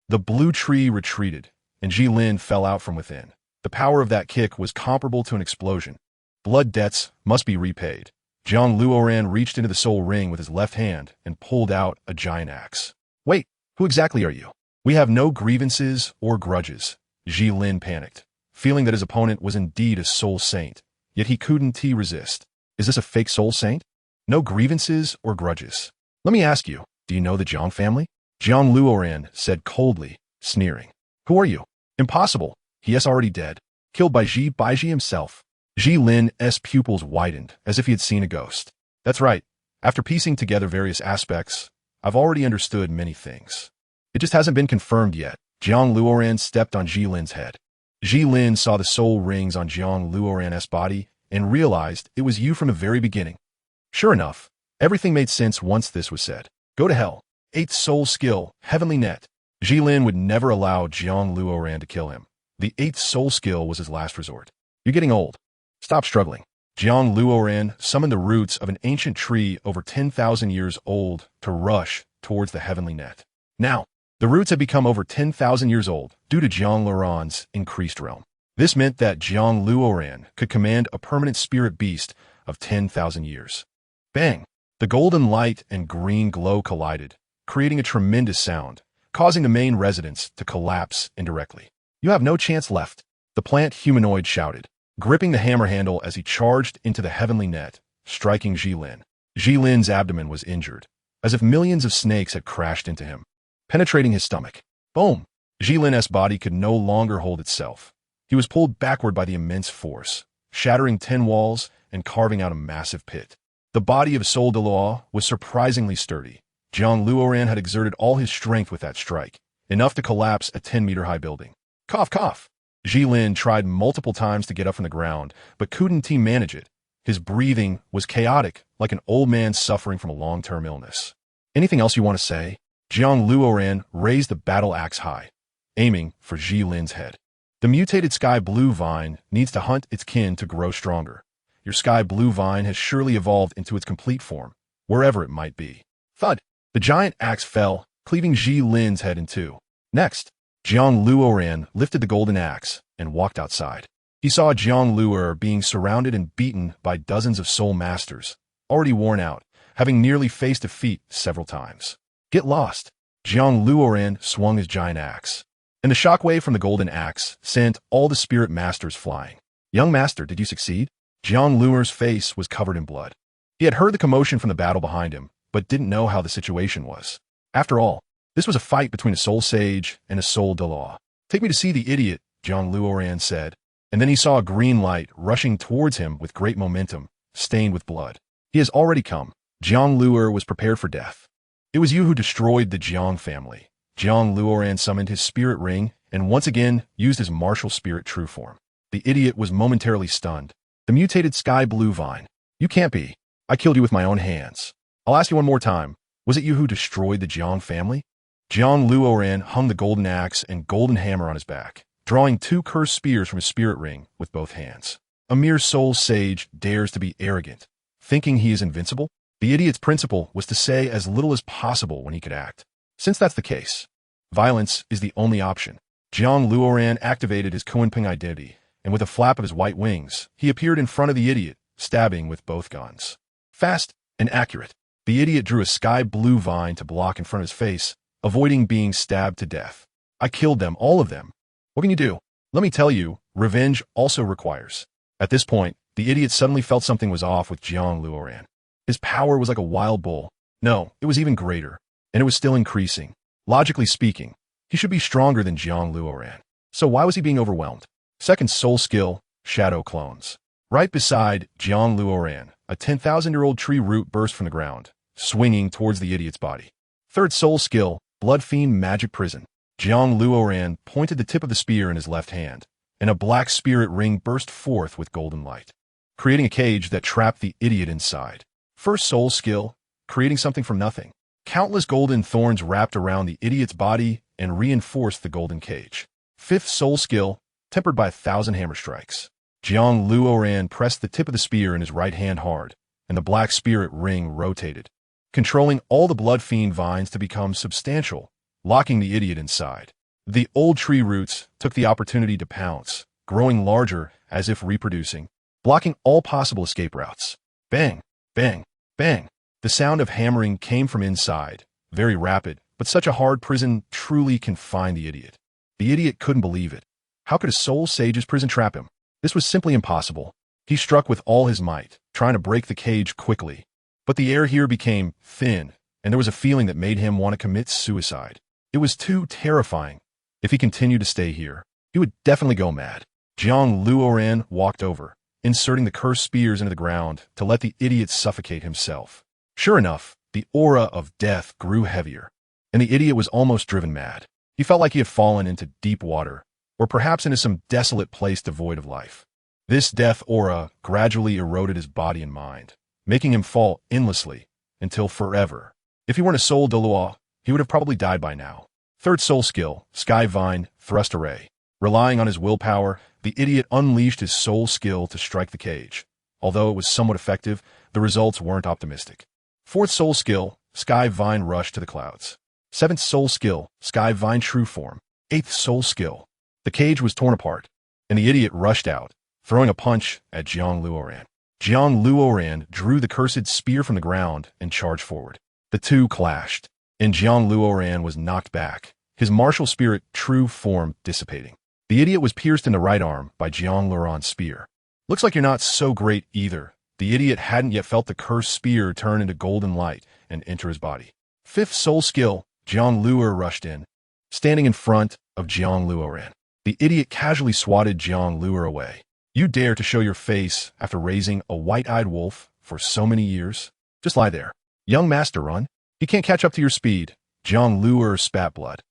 The blue tree retreated, and Jilin fell out from within. The power of that kick was comparable to an explosion. Blood debts must be repaid. Jiang Luoran reached into the soul ring with his left hand and pulled out a giant axe. "Wait, who exactly are you?" "We have no grievances or grudges." Jilin panicked, feeling that his opponent was indeed a soul saint, yet he couldn't resist. "Is this a fake soul saint?" "No grievances or grudges." "Let me ask you, do you know the Jiang family?" Jiang Luoran said coldly, sneering. "Who are you?" "Impossible. He is already dead. Killed by Ji Baiji himself." Jilin's pupils widened, as if he had seen a ghost. "That's right. After piecing together various aspects, I've already understood many things. It just hasn't been confirmed yet." Jiang Luoran stepped on Jilin's head. Jilin saw the soul rings on Jiang Luoran's body and realized it was you from the very beginning. Sure enough, everything made sense once this was said. "Go to hell." 8th soul skill, Heavenly Net. Jilin would never allow Jiang Luoran to kill him. The 8th soul skill was his last resort. "You're getting old. Stop struggling." Jiang Luoran summoned the roots of an ancient tree over 10,000 years old to rush towards the Heavenly Net. Now, the roots had become over 10,000 years old due to Jiang Luoran's increased realm. This meant that Jiang Luoran could command a permanent spirit beast of 10,000 years. Bang! The golden light and green glow collided, creating a tremendous sound, causing the main residence to collapse indirectly. "You have no chance left," the plant humanoid shouted, gripping the hammer handle as he charged into the Heavenly Net, striking Jilin. Jilin's abdomen was injured, as if millions of snakes had crashed into him, penetrating his stomach. Boom! Jilin's body could no longer hold itself. He was pulled backward by the immense force, shattering 10 walls and carving out a massive pit. The body of Soul Douluo was surprisingly sturdy. Jiang Luoran had exerted all his strength with that strike, enough to collapse a 10-meter-high building. Cough, cough! Jilin tried multiple times to get up from the ground, but couldn't manage it. His breathing was chaotic, like an old man suffering from a long-term illness. "Anything else you want to say?" Jiang Luoran raised the battle axe high, aiming for Jilin's head. "The mutated sky blue vine needs to hunt its kin to grow stronger. Your sky blue vine has surely evolved into its complete form, wherever it might be." Thud! The giant axe fell, cleaving Jilin's head in two. Next, Jiang Luoran lifted the golden axe and walked outside. He saw Jiang Luoran being surrounded and beaten by dozens of soul masters, already worn out, having nearly faced defeat several times. "Get lost!" Jiang Luoran swung his giant axe, and the shockwave from the golden axe sent all the spirit masters flying. Young master, did you succeed? Jiang Luoran's face was covered in blood. He had heard the commotion from the battle behind him, but didn't know how the situation was. After all, this was a fight between a soul sage and a soul Douluo. Take me to see the idiot, Jiang Luoran said, and then he saw a green light rushing towards him with great momentum, stained with blood. He has already come. Jiang Luoran was prepared for death. It was you who destroyed the Jiang family. Jiang Luoran summoned his spirit ring and once again used his martial spirit true form. The idiot was momentarily stunned. The mutated sky blue vine. You can't be. I killed you with my own hands. I'll ask you one more time. Was it you who destroyed the Jiang family? Jiang Luoran hung the golden axe and golden hammer on his back, drawing 2 cursed spears from his spirit ring with both hands. A mere soul sage dares to be arrogant, thinking he is invincible? The idiot's principle was to say as little as possible when he could act. Since that's the case, violence is the only option. Jiang Luoran activated his Kunping identity, and with a flap of his white wings, he appeared in front of the idiot, stabbing with both guns. Fast and accurate. The idiot drew a sky blue vine to block in front of his face, avoiding being stabbed to death. I killed them, all of them. What can you do? Let me tell you, revenge also requires. At this point, the idiot suddenly felt something was off with Jiang Luoran. His power was like a wild bull. No, it was even greater, and it was still increasing. Logically speaking, he should be stronger than Jiang Luoran. So why was he being overwhelmed? Second soul skill, shadow clones. Right beside Jiang Luoran, a 10,000-year-old tree root burst from the ground, swinging towards the idiot's body. Third soul skill, blood fiend magic prison. Jiang Luoran pointed the tip of the spear in his left hand, and a black spirit ring burst forth with golden light, creating a cage that trapped the idiot inside. First soul skill, creating something from nothing. Countless golden thorns wrapped around the idiot's body and reinforced the golden cage. Fifth soul skill, tempered by 1,000 hammer strikes. Jiang Luoran pressed the tip of the spear in his right hand hard, and the black spirit ring rotated, controlling all the blood fiend vines to become substantial, locking the idiot inside. The old tree roots took the opportunity to pounce, growing larger as if reproducing, blocking all possible escape routes. Bang, bang, bang. The sound of hammering came from inside, very rapid, but such a hard prison truly confined the idiot. The idiot couldn't believe it. How could a soul sage's prison trap him? This was simply impossible. He struck with all his might, trying to break the cage quickly. But the air here became thin, and there was a feeling that made him want to commit suicide. It was too terrifying. If he continued to stay here, he would definitely go mad. Jiang Luoran walked over, inserting the cursed spears into the ground to let the idiot suffocate himself. Sure enough, the aura of death grew heavier, and the idiot was almost driven mad. He felt like he had fallen into deep water, or perhaps into some desolate place devoid of life. This death aura gradually eroded his body and mind, making him fall endlessly, until forever. If he weren't a soul Douluo, he would have probably died by now. Third soul skill, Sky Vine, Thrust Array. Relying on his willpower, the idiot unleashed his soul skill to strike the cage. Although it was somewhat effective, the results weren't optimistic. Fourth soul skill, Sky Vine Rush to the Clouds. Seventh soul skill, Sky Vine True Form. Eighth soul skill. The cage was torn apart, and the idiot rushed out, throwing a punch at Jiang Luoran. Jiang Luoran drew the cursed spear from the ground and charged forward. The two clashed, and Jiang Luoran was knocked back, his martial spirit true form dissipating. The idiot was pierced in the right arm by Jiang Luoran's spear. Looks like you're not so great either. The idiot hadn't yet felt the cursed spear turn into golden light and enter his body. Fifth soul skill, Jiang Luoran rushed in, standing in front of Jiang Luoran. The idiot casually swatted Jiang Luoran away. You dare to show your face after raising a white-eyed wolf for so many years? Just lie there. Young master, run. He can't catch up to your speed. Jiang Luoran spat blood.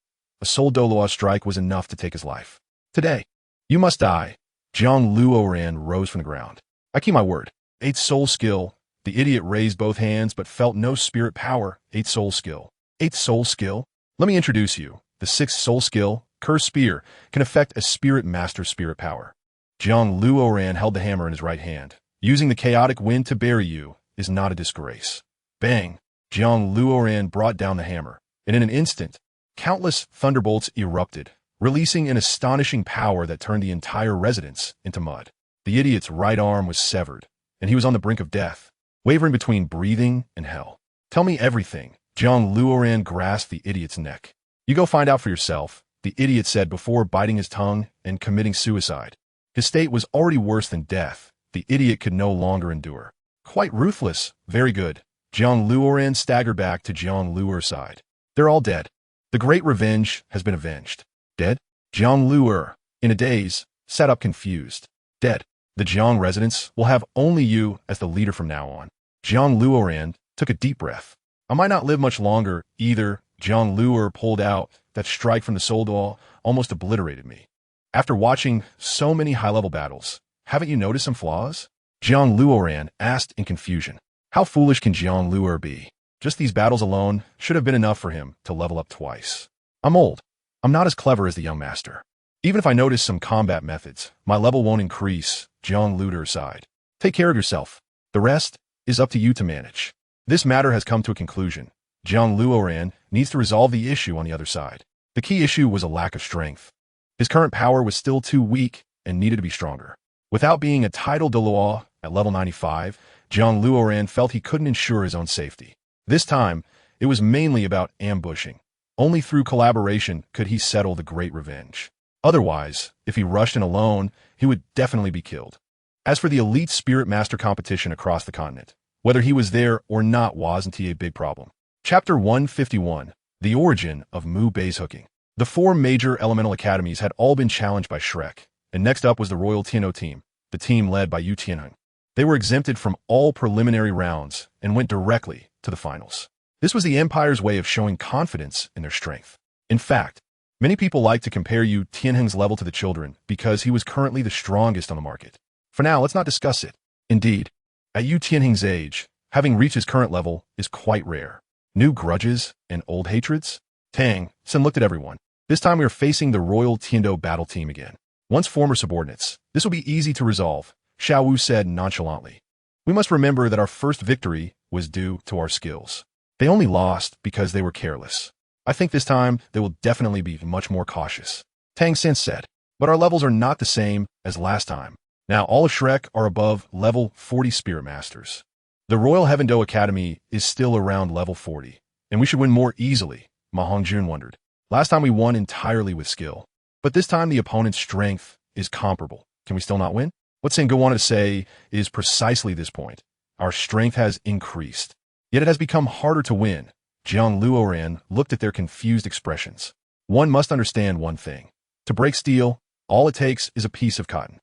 A soul Douluo strike was enough to take his life. Today, you must die. Jiang Luoran rose from the ground. I keep my word. 8th soul skill. The idiot raised both hands but felt no spirit power. 8th soul skill. 8th soul skill? Let me introduce you. The 6th soul skill, Cursed Spear, can affect a spirit master's spirit power. Jiang Luoran held the hammer in his right hand. Using the chaotic wind to bury you is not a disgrace. Bang! Jiang Luoran brought down the hammer, and in an instant, countless thunderbolts erupted, releasing an astonishing power that turned the entire residence into mud. The idiot's right arm was severed, and he was on the brink of death, wavering between breathing and hell. Tell me everything, Jiang Luoran grasped the idiot's neck. You go find out for yourself, the idiot said before biting his tongue and committing suicide. His state was already worse than death. The idiot could no longer endure. Quite ruthless. Very good. Jiang Luoran staggered back to Jiang Luoran's side. They're all dead. The great revenge has been avenged. Dead? Jiang Luoran, in a daze, sat up confused. Dead. The Jiang residents will have only you as the leader from now on. Jiang Luoran took a deep breath. I might not live much longer, either. Jiang Luoran pulled out. That strike from the Douluo almost obliterated me. After watching so many high-level battles, haven't you noticed some flaws? Jiang Luoran asked in confusion. How foolish can Jiang Luoran be? Just these battles alone should have been enough for him to level up twice. I'm old. I'm not as clever as the young master. Even if I notice some combat methods, my level won't increase. Jiang Luoran sighed. Take care of yourself. The rest is up to you to manage. This matter has come to a conclusion. Jiang Luoran needs to resolve the issue on the other side. The key issue was a lack of strength. His current power was still too weak and needed to be stronger. Without being a Title Douluo at level 95, Jiang Luoran felt he couldn't ensure his own safety. This time, it was mainly about ambushing. Only through collaboration could he settle the great revenge. Otherwise, if he rushed in alone, he would definitely be killed. As for the elite spirit master competition across the continent, whether he was there or not wasn't a big problem. Chapter 151, The Origin of Mu Bei's Hooking. The four major elemental academies had all been challenged by Shrek, and next up was the Royal Tianhou team, the team led by Yu Tianheng. They were exempted from all preliminary rounds and went directly to the finals. This was the Empire's way of showing confidence in their strength. In fact, many people like to compare Yu Tianheng's level to the children because he was currently the strongest on the market. For now, let's not discuss it. Indeed, at Yu Tianheng's age, having reached his current level is quite rare. New grudges and old hatreds? Tang Sin looked at everyone. This time we are facing the Royal Tianhou battle team again. Once former subordinates, this will be easy to resolve, Xiao Wu said nonchalantly. We must remember that our first victory was due to our skills. They only lost because they were careless. I think this time they will definitely be much more cautious. Tang Sin said, but our levels are not the same as last time. Now all of Shrek are above level 40 Spirit Masters. The Royal Heaven Do Academy is still around level 40, and we should win more easily, Ma Hongjun wondered. Last time we won entirely with skill, but this time the opponent's strength is comparable. Can we still not win? What Sengu wanted to say is precisely this point. Our strength has increased, yet it has become harder to win. Jiang Luoran looked at their confused expressions. One must understand one thing. To break steel, all it takes is a piece of cotton.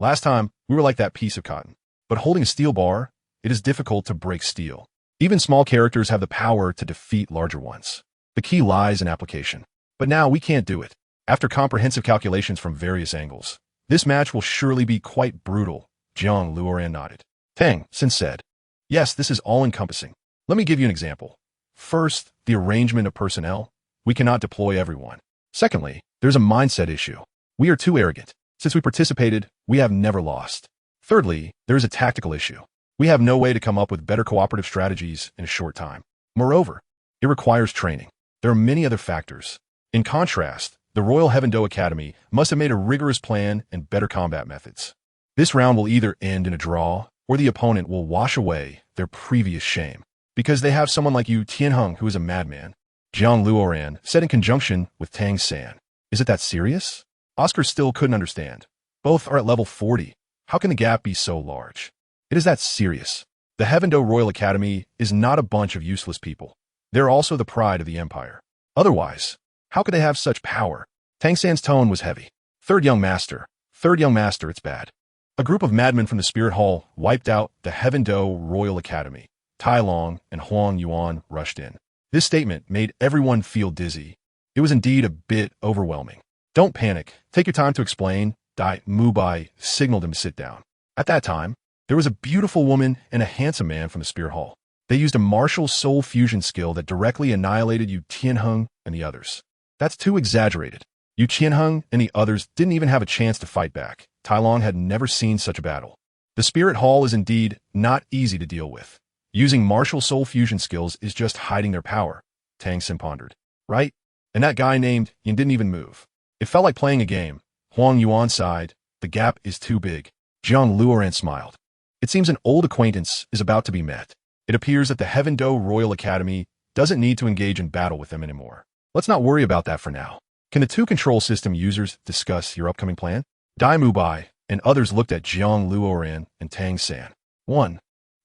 Last time, we were like that piece of cotton. But holding a steel bar, it is difficult to break steel. Even small characters have the power to defeat larger ones. The key lies in application. But now we can't do it. After comprehensive calculations from various angles, this match will surely be quite brutal. Jiang Luoran nodded. Tang Sin said, yes, this is all-encompassing. Let me give you an example. First, the arrangement of personnel. We cannot deploy everyone. Secondly, there's a mindset issue. We are too arrogant. Since we participated, we have never lost. Thirdly, there is a tactical issue. We have no way to come up with better cooperative strategies in a short time. Moreover, it requires training. There are many other factors. In contrast, the Royal Heaven Do Academy must have made a rigorous plan and better combat methods. This round will either end in a draw, or the opponent will wash away their previous shame. Because they have someone like Yu Tianheng who is a madman. Jiang Luoran said in conjunction with Tang San. Is it that serious? Oscar still couldn't understand. Both are at level 40. How can the gap be so large? It is that serious. The Heaven Do Royal Academy is not a bunch of useless people. They're also the pride of the Empire. Otherwise, how could they have such power? Tang San's tone was heavy. Third young master, it's bad. A group of madmen from the Spirit Hall wiped out the Heaven Do Royal Academy. Tai Long and Huang Yuan rushed in. This statement made everyone feel dizzy. It was indeed a bit overwhelming. Don't panic. Take your time to explain. Dai Mubai signaled him to sit down. At that time, there was a beautiful woman and a handsome man from the Spirit Hall. They used a martial soul fusion skill that directly annihilated Yu Tianheng and the others. That's too exaggerated. Yu Tianheng and the others didn't even have a chance to fight back. Tai Long had never seen such a battle. The Spirit Hall is indeed not easy to deal with. Using martial soul fusion skills is just hiding their power, Tang Sin pondered. Right? And that guy named Yin didn't even move. It felt like playing a game. Huang Yuan sighed. The gap is too big. Jiang Luoran smiled. It seems an old acquaintance is about to be met. It appears that the Heaven Do Royal Academy doesn't need to engage in battle with them anymore. Let's not worry about that for now. Can the two control system users discuss your upcoming plan? Dai Mubai and others looked at Jiang Luoran and Tang San. 1.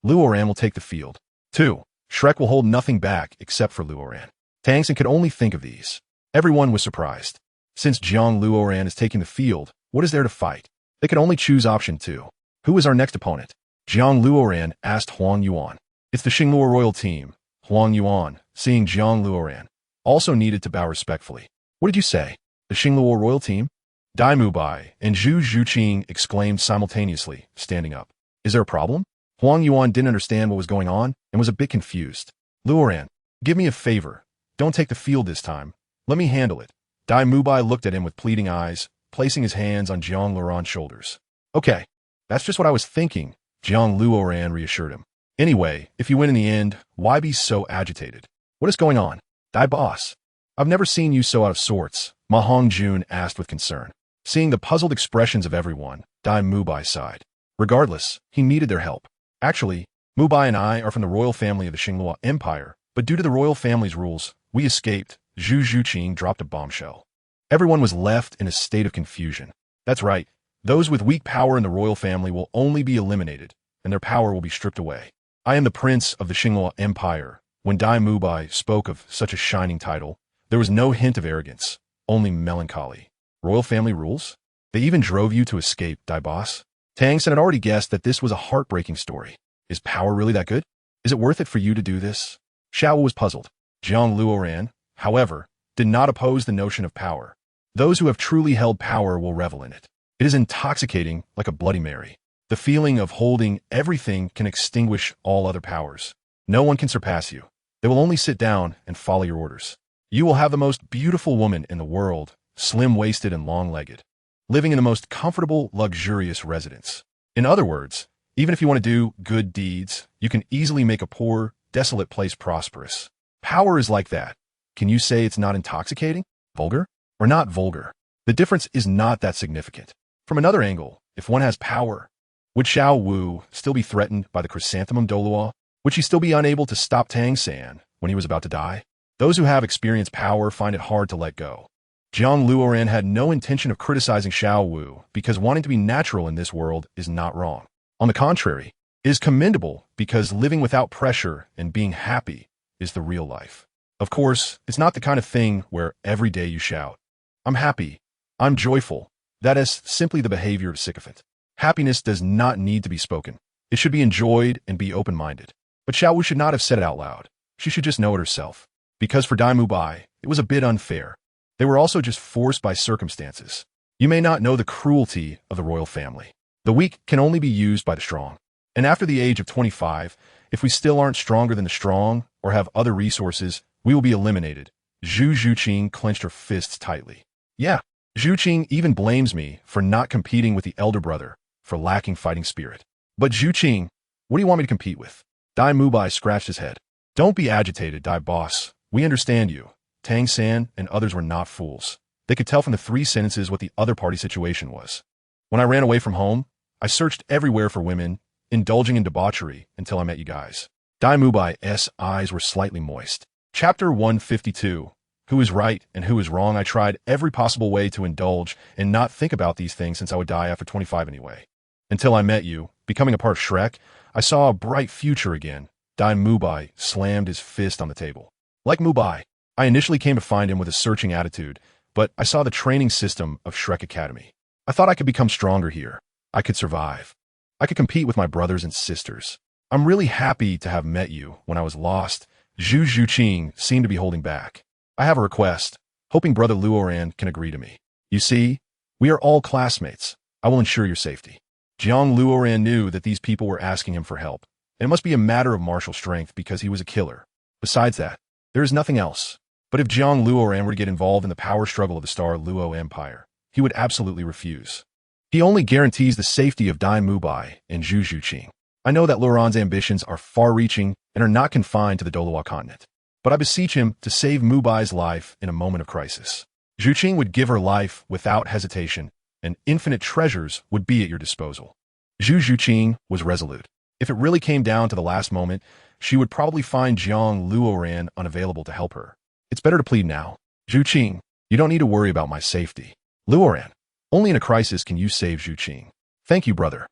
Luoran will take the field. 2. Shrek will hold nothing back except for Luoran. Tang San could only think of these. Everyone was surprised. Since Jiang Luoran is taking the field, what is there to fight? They could only choose option 2. Who is our next opponent? Jiang Luoran asked Huang Yuan. It's the Xingluo royal team. Huang Yuan, seeing Jiang Luoran, also needed to bow respectfully. What did you say? The Xingluo royal team? Dai Mubai and Zhu Zhuqing exclaimed simultaneously, standing up. Is there a problem? Huang Yuan didn't understand what was going on and was a bit confused. Luoran, give me a favor. Don't take the field this time. Let me handle it. Dai Mubai looked at him with pleading eyes, placing his hands on Jiang Luoran's shoulders. Okay, that's just what I was thinking, Jiang Luoran reassured him. Anyway, if you win in the end, why be so agitated? What is going on? Dai boss. I've never seen you so out of sorts, Ma Hongjun asked with concern. Seeing the puzzled expressions of everyone, Dai Mubai sighed. Regardless, he needed their help. Actually, Mubai and I are from the royal family of the Xingluo Empire, but due to the royal family's rules, we escaped. Zhu Zhuqing dropped a bombshell. Everyone was left in a state of confusion. That's right, those with weak power in the royal family will only be eliminated, and their power will be stripped away. I am the prince of the Xingluo Empire. When Dai Mubai spoke of such a shining title, there was no hint of arrogance, only melancholy. Royal family rules? They even drove you to escape, Dai boss? Tang San had already guessed that this was a heartbreaking story. Is power really that good? Is it worth it for you to do this? Xiao was puzzled. Jiang Luoran, however, did not oppose the notion of power. Those who have truly held power will revel in it. It is intoxicating like a Bloody Mary. The feeling of holding everything can extinguish all other powers. No one can surpass you. They will only sit down and follow your orders. You will have the most beautiful woman in the world, slim-waisted and long-legged, living in the most comfortable, luxurious residence. In other words, even if you want to do good deeds, you can easily make a poor, desolate place prosperous. Power is like that. Can you say it's not intoxicating? Vulgar? Or not vulgar? The difference is not that significant. From another angle, if one has power, would Xiao Wu still be threatened by the Chrysanthemum Douluo? Would she still be unable to stop Tang San when he was about to die? Those who have experienced power find it hard to let go. Jiang Luoran had no intention of criticizing Xiao Wu because wanting to be natural in this world is not wrong. On the contrary, it is commendable because living without pressure and being happy is the real life. Of course, it's not the kind of thing where every day you shout, "I'm happy, I'm joyful." That is simply the behavior of a sycophant. Happiness does not need to be spoken. It should be enjoyed and be open-minded. But Xiao Wu should not have said it out loud. She should just know it herself. Because for Dai Mubai, it was a bit unfair. They were also just forced by circumstances. You may not know the cruelty of the royal family. The weak can only be used by the strong. And after the age of 25, if we still aren't stronger than the strong or have other resources, we will be eliminated. Zhu Zhuqing clenched her fists tightly. Yeah, Zhuqing even blames me for not competing with the elder brother, for lacking fighting spirit. But Zhuqing, what do you want me to compete with? Dai Mubai scratched his head. Don't be agitated, Dai boss. We understand you. Tang San and others were not fools. They could tell from the 3 sentences what the other party situation was. When I ran away from home, I searched everywhere for women, indulging in debauchery until I met you guys. Dai Mubai's eyes were slightly moist. Chapter 152. Who is right and who is wrong? I tried every possible way to indulge and not think about these things since I would die after 25 anyway. Until I met you, becoming a part of Shrek, I saw a bright future again. Dai Mubai slammed his fist on the table. Like Mubai, I initially came to find him with a searching attitude, but I saw the training system of Shrek Academy. I thought I could become stronger here. I could survive. I could compete with my brothers and sisters. I'm really happy to have met you. When I was lost, Zhu Zhuqing seemed to be holding back. I have a request, hoping Brother Luoran can agree to me. You see, we are all classmates. I will ensure your safety. Jiang Luoran knew that these people were asking him for help, and it must be a matter of martial strength because he was a killer. Besides that, there is nothing else. But if Jiang Luoran were to get involved in the power struggle of the Star Luo Empire, he would absolutely refuse. He only guarantees the safety of Dai Mubai and Zhu Zhuqing. I know that Luoran's ambitions are far-reaching and are not confined to the Douluo continent. But I beseech him to save Mubai's life in a moment of crisis. Zhuqing would give her life without hesitation, and infinite treasures would be at your disposal. Zhu Zhuqing was resolute. If it really came down to the last moment, she would probably find Jiang Luoran unavailable to help her. It's better to plead now. Zhu Qing, you don't need to worry about my safety. Luoran, only in a crisis can you save Zhu Qing. Thank you, brother.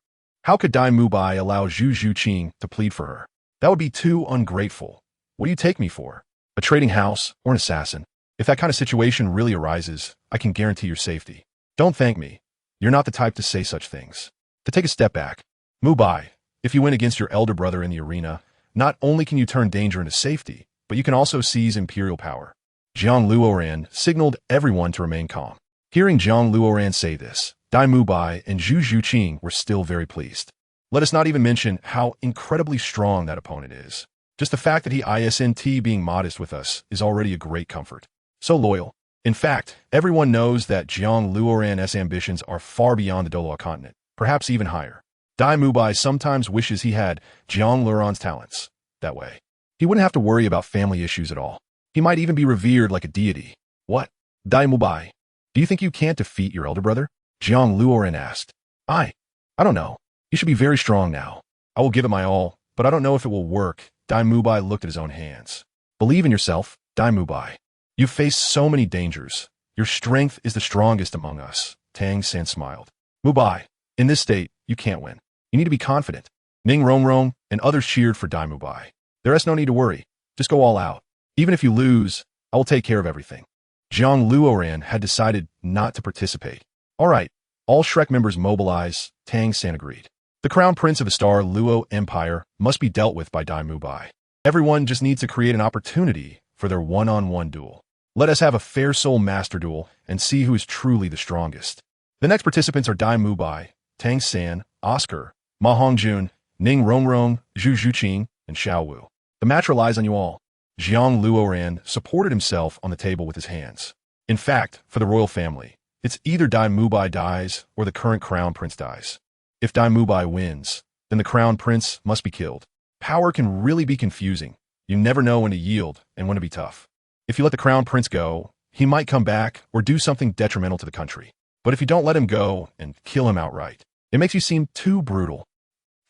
How could Dai Mubai allow Zhu Qing to plead for her? That would be too ungrateful. What do you take me for? A trading house or an assassin? If that kind of situation really arises, I can guarantee your safety. Don't thank me. You're not the type to say such things. To take a step back, Mubai, if you win against your elder brother in the arena, not only can you turn danger into safety, but you can also seize imperial power. Jiang Luoran signaled everyone to remain calm. Hearing Jiang Luoran say this, Dai Mubai and Zhu Qing were still very pleased. Let us not even mention how incredibly strong that opponent is. Just the fact that he isn't being modest with us is already a great comfort. So loyal. In fact, everyone knows that Jiang Luoran's ambitions are far beyond the Douluo continent, perhaps even higher. Dai Mubai sometimes wishes he had Jiang Luoran's talents. That way, he wouldn't have to worry about family issues at all. He might even be revered like a deity. What? Dai Mubai, do you think you can't defeat your elder brother? Jiang Luoran asked. I don't know. You should be very strong now. I will give it my all, but I don't know if it will work. Dai Mubai looked at his own hands. Believe in yourself, Dai Mubai. You've faced so many dangers. Your strength is the strongest among us. Tang San smiled. Mubai, in this state, you can't win. You need to be confident. Ning Rongrong and others cheered for Dai Mubai. There is no need to worry. Just go all out. Even if you lose, I will take care of everything. Jiang Luoran had decided not to participate. All right, all Shrek members mobilize, Tang San agreed. The crown prince of the Star Luo Empire must be dealt with by Dai Mubai. Everyone just needs to create an opportunity for their one-on-one duel. Let us have a fair soul master duel and see who is truly the strongest. The next participants are Dai Mubai, Tang San, Oscar, Ma Hongjun, Ning Rongrong, Zhu Qing, and Xiao Wu. The match relies on you all. Jiang Luoran supported himself on the table with his hands. In fact, for the royal family, it's either Dai Mubai dies or the current crown prince dies. If Dai Mubai wins, then the crown prince must be killed. Power can really be confusing. You never know when to yield and when to be tough. If you let the crown prince go, he might come back or do something detrimental to the country. But if you don't let him go and kill him outright, it makes you seem too brutal.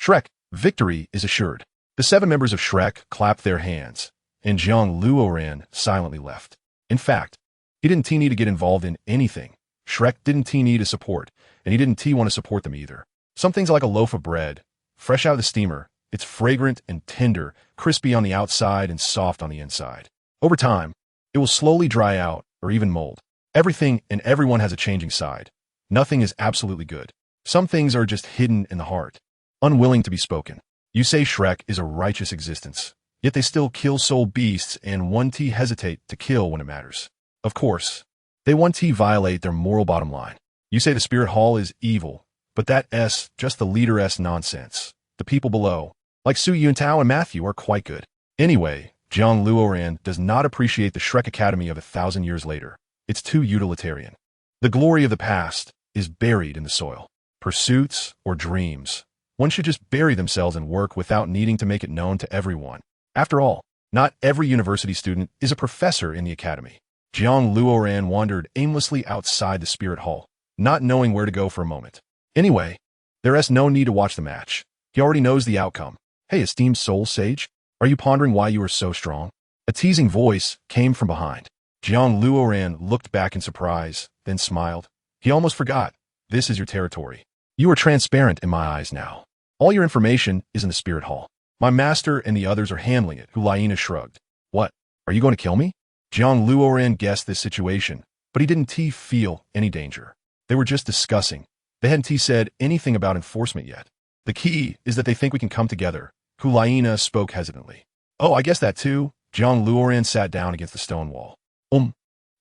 Shrek, victory is assured. The 7 members of Shrek clapped their hands, and Jiang Luoran silently left. In fact, he didn't need to get involved in anything. Shrek didn't need to support, and he didn't want to support them either. Some things like a loaf of bread, fresh out of the steamer, it's fragrant and tender, crispy on the outside and soft on the inside. Over time, it will slowly dry out or even mold. Everything and everyone has a changing side. Nothing is absolutely good. Some things are just hidden in the heart, unwilling to be spoken. You say Shrek is a righteous existence, yet they still kill soul beasts and 1T hesitate to kill when it matters. Of course, they 1T violate their moral bottom line. You say the Spirit Hall is evil, but that S, just the leader S nonsense. The people below, like Su Yuntao and Matthew, are quite good. Anyway, Jiang Luoran does not appreciate the Shrek Academy of 1,000 years later. It's too utilitarian. The glory of the past is buried in the soil. Pursuits or dreams, one should just bury themselves in work without needing to make it known to everyone. After all, not every university student is a professor in the academy. Jiang Luoran wandered aimlessly outside the Spirit Hall, not knowing where to go for a moment. Anyway, there is no need to watch the match. He already knows the outcome. Hey, esteemed soul sage, are you pondering why you are so strong? A teasing voice came from behind. Jiang Luoran looked back in surprise, then smiled. He almost forgot. This is your territory. You are transparent in my eyes now. All your information is in the Spirit Hall. My master and the others are handling it. Hulaina shrugged. What? Are you going to kill me? Jiang Luoran guessed this situation, but he didn't feel any danger. They were just discussing. They hadn't said anything about enforcement yet. The key is that they think we can come together. Hulaina spoke hesitantly. Oh, I guess that too. Jiang Luoran sat down against the stone wall.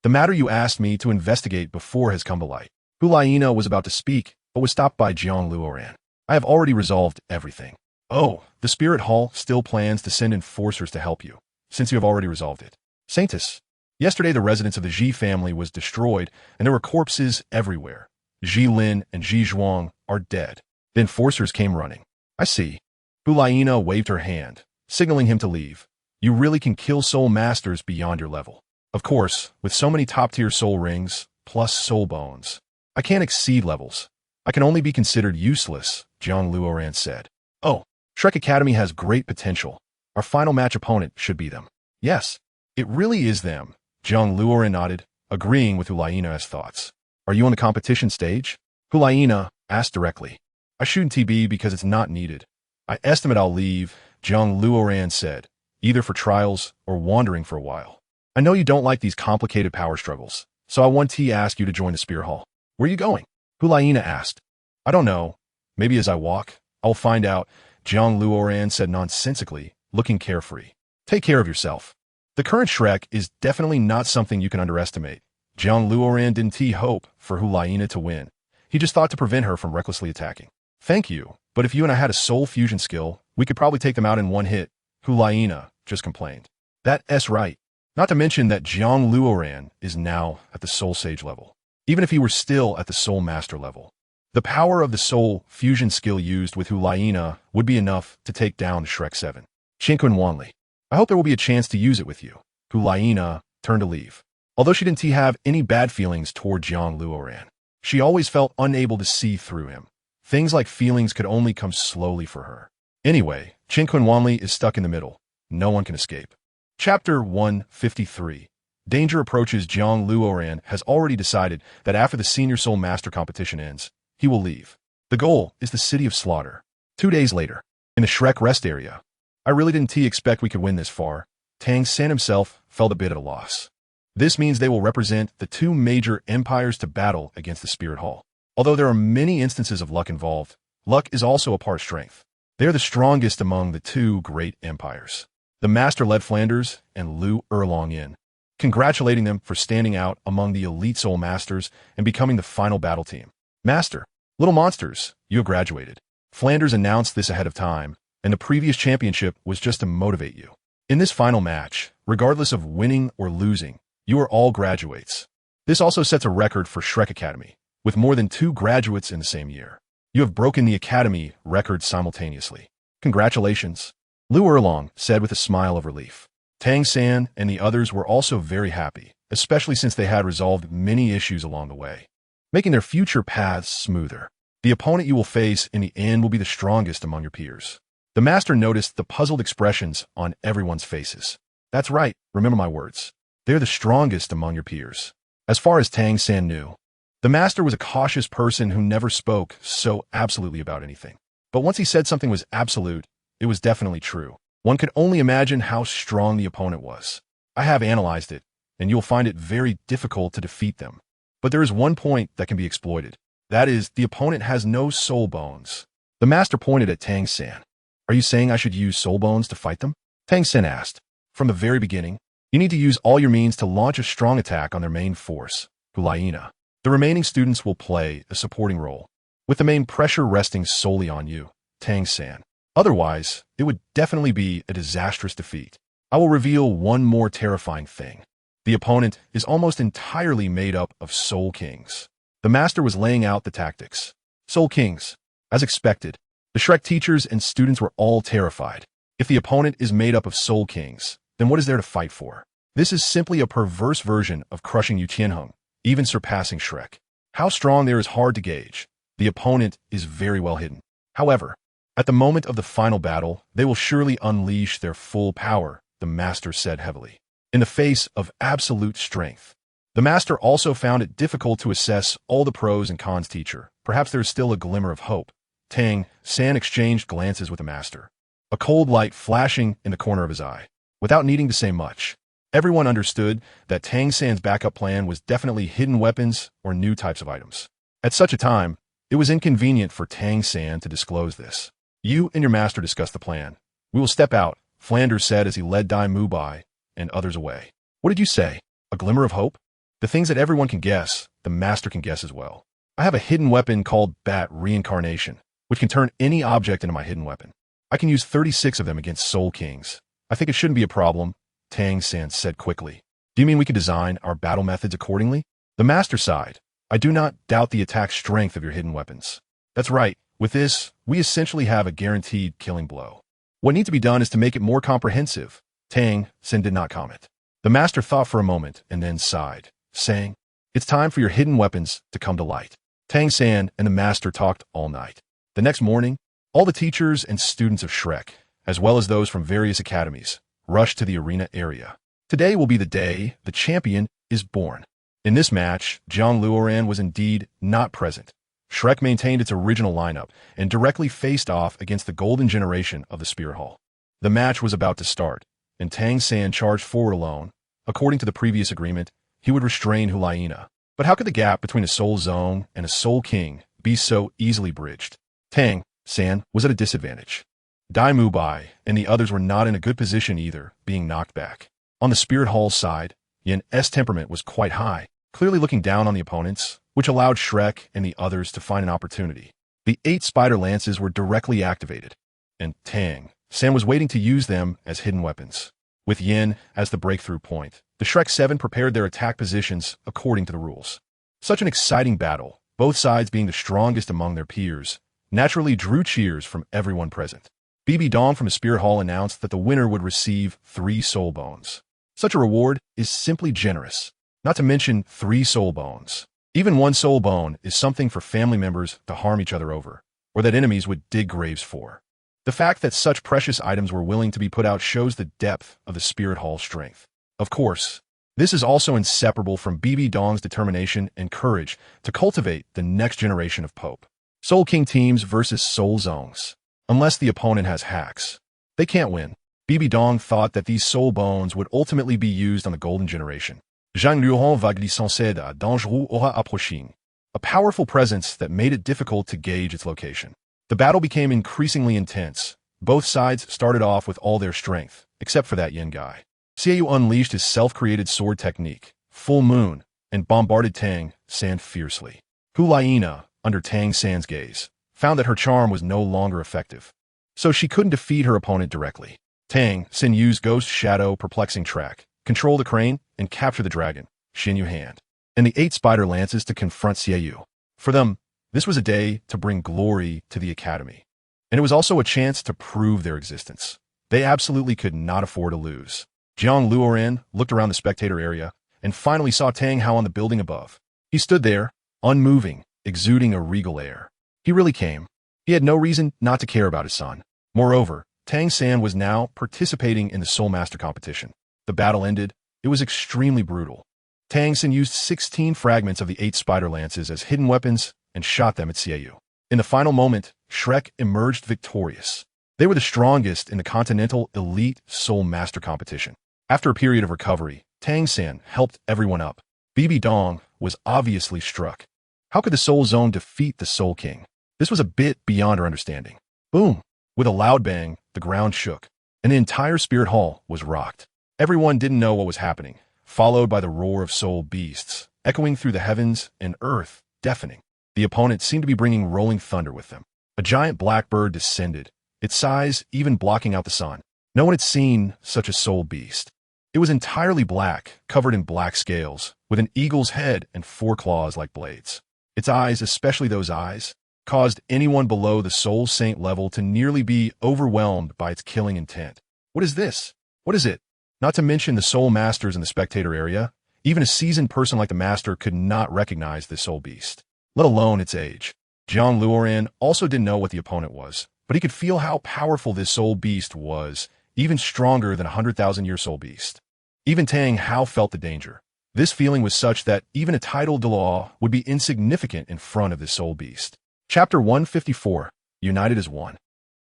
The matter you asked me to investigate before has come to light. Hulaina was about to speak, but was stopped by Jiang Luoran. I have already resolved everything. Oh, the Spirit Hall still plans to send enforcers to help you, since you have already resolved it. Saintus, yesterday the residence of the Ji family was destroyed, and there were corpses everywhere. Ji Lin and Ji Zhuang are dead. The enforcers came running. I see. Hulaina waved her hand, signaling him to leave. You really can kill soul masters beyond your level. Of course, with so many top-tier soul rings, plus soul bones, I can't exceed levels. I can only be considered useless, Jiang Luoran said. Oh, Shrek Academy has great potential. Our final match opponent should be them. Yes, it really is them. Jiang Luoran nodded, agreeing with Hulaina's thoughts. Are you on the competition stage? Hulaina asked directly. I shouldn't TB because it's not needed. I estimate I'll leave, Jiang Luoran said, either for trials or wandering for a while. I know you don't like these complicated power struggles, so I want to ask you to join the Spear Hall. Where are you going? Hulaina asked. I don't know. Maybe as I walk, I'll find out, Jiang Luoran said nonsensically, looking carefree. Take care of yourself. The current Shrek is definitely not something you can underestimate. Jiang Luoran didn't hope for Hulaina to win. He just thought to prevent her from recklessly attacking. Thank you, but if you and I had a soul fusion skill, we could probably take them out in one hit, Hulaina just complained. That's right. Not to mention that Jiang Luoran is now at the Soul Sage level, even if he were still at the Soul Master level. The power of the Soul Fusion skill used with Hulaina would be enough to take down Shrek 7. Qinkun Wanli. I hope there will be a chance to use it with you. Hulaina turned to leave. Although she didn't have any bad feelings toward Jiang Luoran, she always felt unable to see through him. Things like feelings could only come slowly for her. Anyway, Qinkun Wanli is stuck in the middle. No one can escape. Chapter 153. Danger approaches. Jiang Luoran has already decided that after the Senior Soul Master competition ends, he will leave. The goal is the City of Slaughter. 2 days later, in the Shrek rest area. I really didn't expect we could win this far. Tang San himself felt a bit at a loss. This means they will represent the two major empires to battle against the Spirit Hall. Although there are many instances of luck involved, luck is also a part of strength. They are the strongest among the two great empires. The Master led Flanders and Lu Erlong in, congratulating them for standing out among the elite Soul Masters and becoming the final battle team. Master, little monsters, you have graduated. Flanders announced this ahead of time, and the previous championship was just to motivate you. In this final match, regardless of winning or losing, you are all graduates. This also sets a record for Shrek Academy, with more than 2 graduates in the same year. You have broken the Academy record simultaneously. Congratulations. Lu Erlong said with a smile of relief. Tang San and the others were also very happy, especially since they had resolved many issues along the way, making their future paths smoother. The opponent you will face in the end will be the strongest among your peers. The Master noticed the puzzled expressions on everyone's faces. That's right, remember my words. They're the strongest among your peers. As far as Tang San knew, the Master was a cautious person who never spoke so absolutely about anything. But once he said something was absolute, it was definitely true. One could only imagine how strong the opponent was. I have analyzed it, and you'll find it very difficult to defeat them. But there is one point that can be exploited. That is, the opponent has no soul bones. The Master pointed at Tang San. Are you saying I should use soul bones to fight them? Tang San asked. From the very beginning, you need to use all your means to launch a strong attack on their main force, Hulaina. The remaining students will play a supporting role, with the main pressure resting solely on you, Tang San. Otherwise, it would definitely be a disastrous defeat. I will reveal one more terrifying thing. The opponent is almost entirely made up of Soul Kings. The Master was laying out the tactics. Soul Kings. As expected, the Shrek teachers and students were all terrified. If the opponent is made up of Soul Kings, then what is there to fight for? This is simply a perverse version of crushing Yu Tianheng, even surpassing Shrek. How strong there is hard to gauge. The opponent is very well hidden. However, at the moment of the final battle, they will surely unleash their full power, the Master said heavily, in the face of absolute strength. The Master also found it difficult to assess all the pros and cons teacher. Perhaps there is still a glimmer of hope. Tang San exchanged glances with the Master, a cold light flashing in the corner of his eye. Without needing to say much, everyone understood that Tang San's backup plan was definitely hidden weapons or new types of items. At such a time, it was inconvenient for Tang San to disclose this. You and your Master discussed the plan. We will step out, Flanders said as he led Dai Mubai and others away. What did you say? A glimmer of hope? The things that everyone can guess, the Master can guess as well. I have a hidden weapon called Bat Reincarnation, which can turn any object into my hidden weapon. I can use 36 of them against Soul Kings. I think it shouldn't be a problem, Tang San said quickly. Do you mean we can design our battle methods accordingly? The Master sighed. I do not doubt the attack strength of your hidden weapons. That's right. With this, we essentially have a guaranteed killing blow. What needs to be done is to make it more comprehensive. Tang San did not comment. The Master thought for a moment and then sighed, saying, It's time for your hidden weapons to come to light. Tang San and the Master talked all night. The next morning, All the teachers and students of Shrek, as well as those from various academies, rushed to the arena area. Today will be the day the champion is born. In this match, Jiang Luoran was indeed not present. Shrek maintained its original lineup and directly faced off against the golden generation of the Spirit Hall. The match was about to start, and Tang San charged forward alone. According to the previous agreement, he would restrain Hulaina. But how could the gap between a Soul Zone and a Soul King be so easily bridged? Tang San was at a disadvantage. Dai Mubai and the others were not in a good position either, being knocked back. On the Spirit Hall's side, Yan's temperament was quite high, clearly looking down on the opponents, which allowed Shrek and the others to find an opportunity. The 8 spider lances were directly activated, and Tang San was waiting to use them as hidden weapons. With Yin as the breakthrough point, the Shrek 7 prepared their attack positions according to the rules. Such an exciting battle, both sides being the strongest among their peers, naturally drew cheers from everyone present. BB Dong from the Spirit Hall announced that the winner would receive 3 soul bones. Such a reward is simply generous, not to mention 3 soul bones. Even 1 soul bone is something for family members to harm each other over, or that enemies would dig graves for. The fact that such precious items were willing to be put out shows the depth of the Spirit Hall's strength. Of course, this is also inseparable from BB Dong's determination and courage to cultivate the next generation of Pope. Soul King teams versus Soul Zones. Unless the opponent has hacks, they can't win. BB Dong thought that these soul bones would ultimately be used on the golden generation. JiangLuoran va glisser à dangereux aura approché, a powerful presence that made it difficult to gauge its location. The battle became increasingly intense. Both sides started off with all their strength, except for that Yin guy. Xiaoyu unleashed his self-created sword technique, Full Moon, and bombarded Tang San fiercely. Hulaina, under Tang San's gaze, found that her charm was no longer effective, so she couldn't defeat her opponent directly. Tang San used Ghost Shadow Perplexing Track, control the crane, and capture the dragon, Xinyu Hand, and the 8 spider lances to confront Xiaoyu. For them, this was a day to bring glory to the academy, and it was also a chance to prove their existence. They absolutely could not afford to lose. Jiang Luoran looked around the spectator area and finally saw Tang Hao on the building above. He stood there, unmoving, exuding a regal air. He really came. He had no reason not to care about his son. Moreover, Tang San was now participating in the Soul Master competition. The battle ended. It was extremely brutal. Tang San used 16 fragments of the 8 spider lances as hidden weapons and shot them at Xiaoyu. In the final moment, Shrek emerged victorious. They were the strongest in the Continental Elite Soul Master competition. After a period of recovery, Tang San helped everyone up. BB Dong was obviously struck. How could the Soul Zone defeat the Soul King? This was a bit beyond her understanding. Boom! With a loud bang, the ground shook, and the entire Spirit Hall was rocked. Everyone didn't know what was happening, followed by the roar of soul beasts, echoing through the heavens and earth, deafening. The opponent seemed to be bringing rolling thunder with them. A giant blackbird descended, its size even blocking out the sun. No one had seen such a soul beast. It was entirely black, covered in black scales, with an eagle's head and 4 claws like blades. Its eyes, especially those eyes, caused anyone below the Soul Saint level to nearly be overwhelmed by its killing intent. What is this? What is it? Not to mention the Soul Masters in the spectator area. Even a seasoned person like the Master could not recognize this soul beast, let alone its age. Jiang Luoran also didn't know what the opponent was, but he could feel how powerful this soul beast was, even stronger than a 100,000-year soul beast. Even Tang Hao felt the danger. This feeling was such that even a Title Douluo would be insignificant in front of this soul beast. Chapter 154, United as One.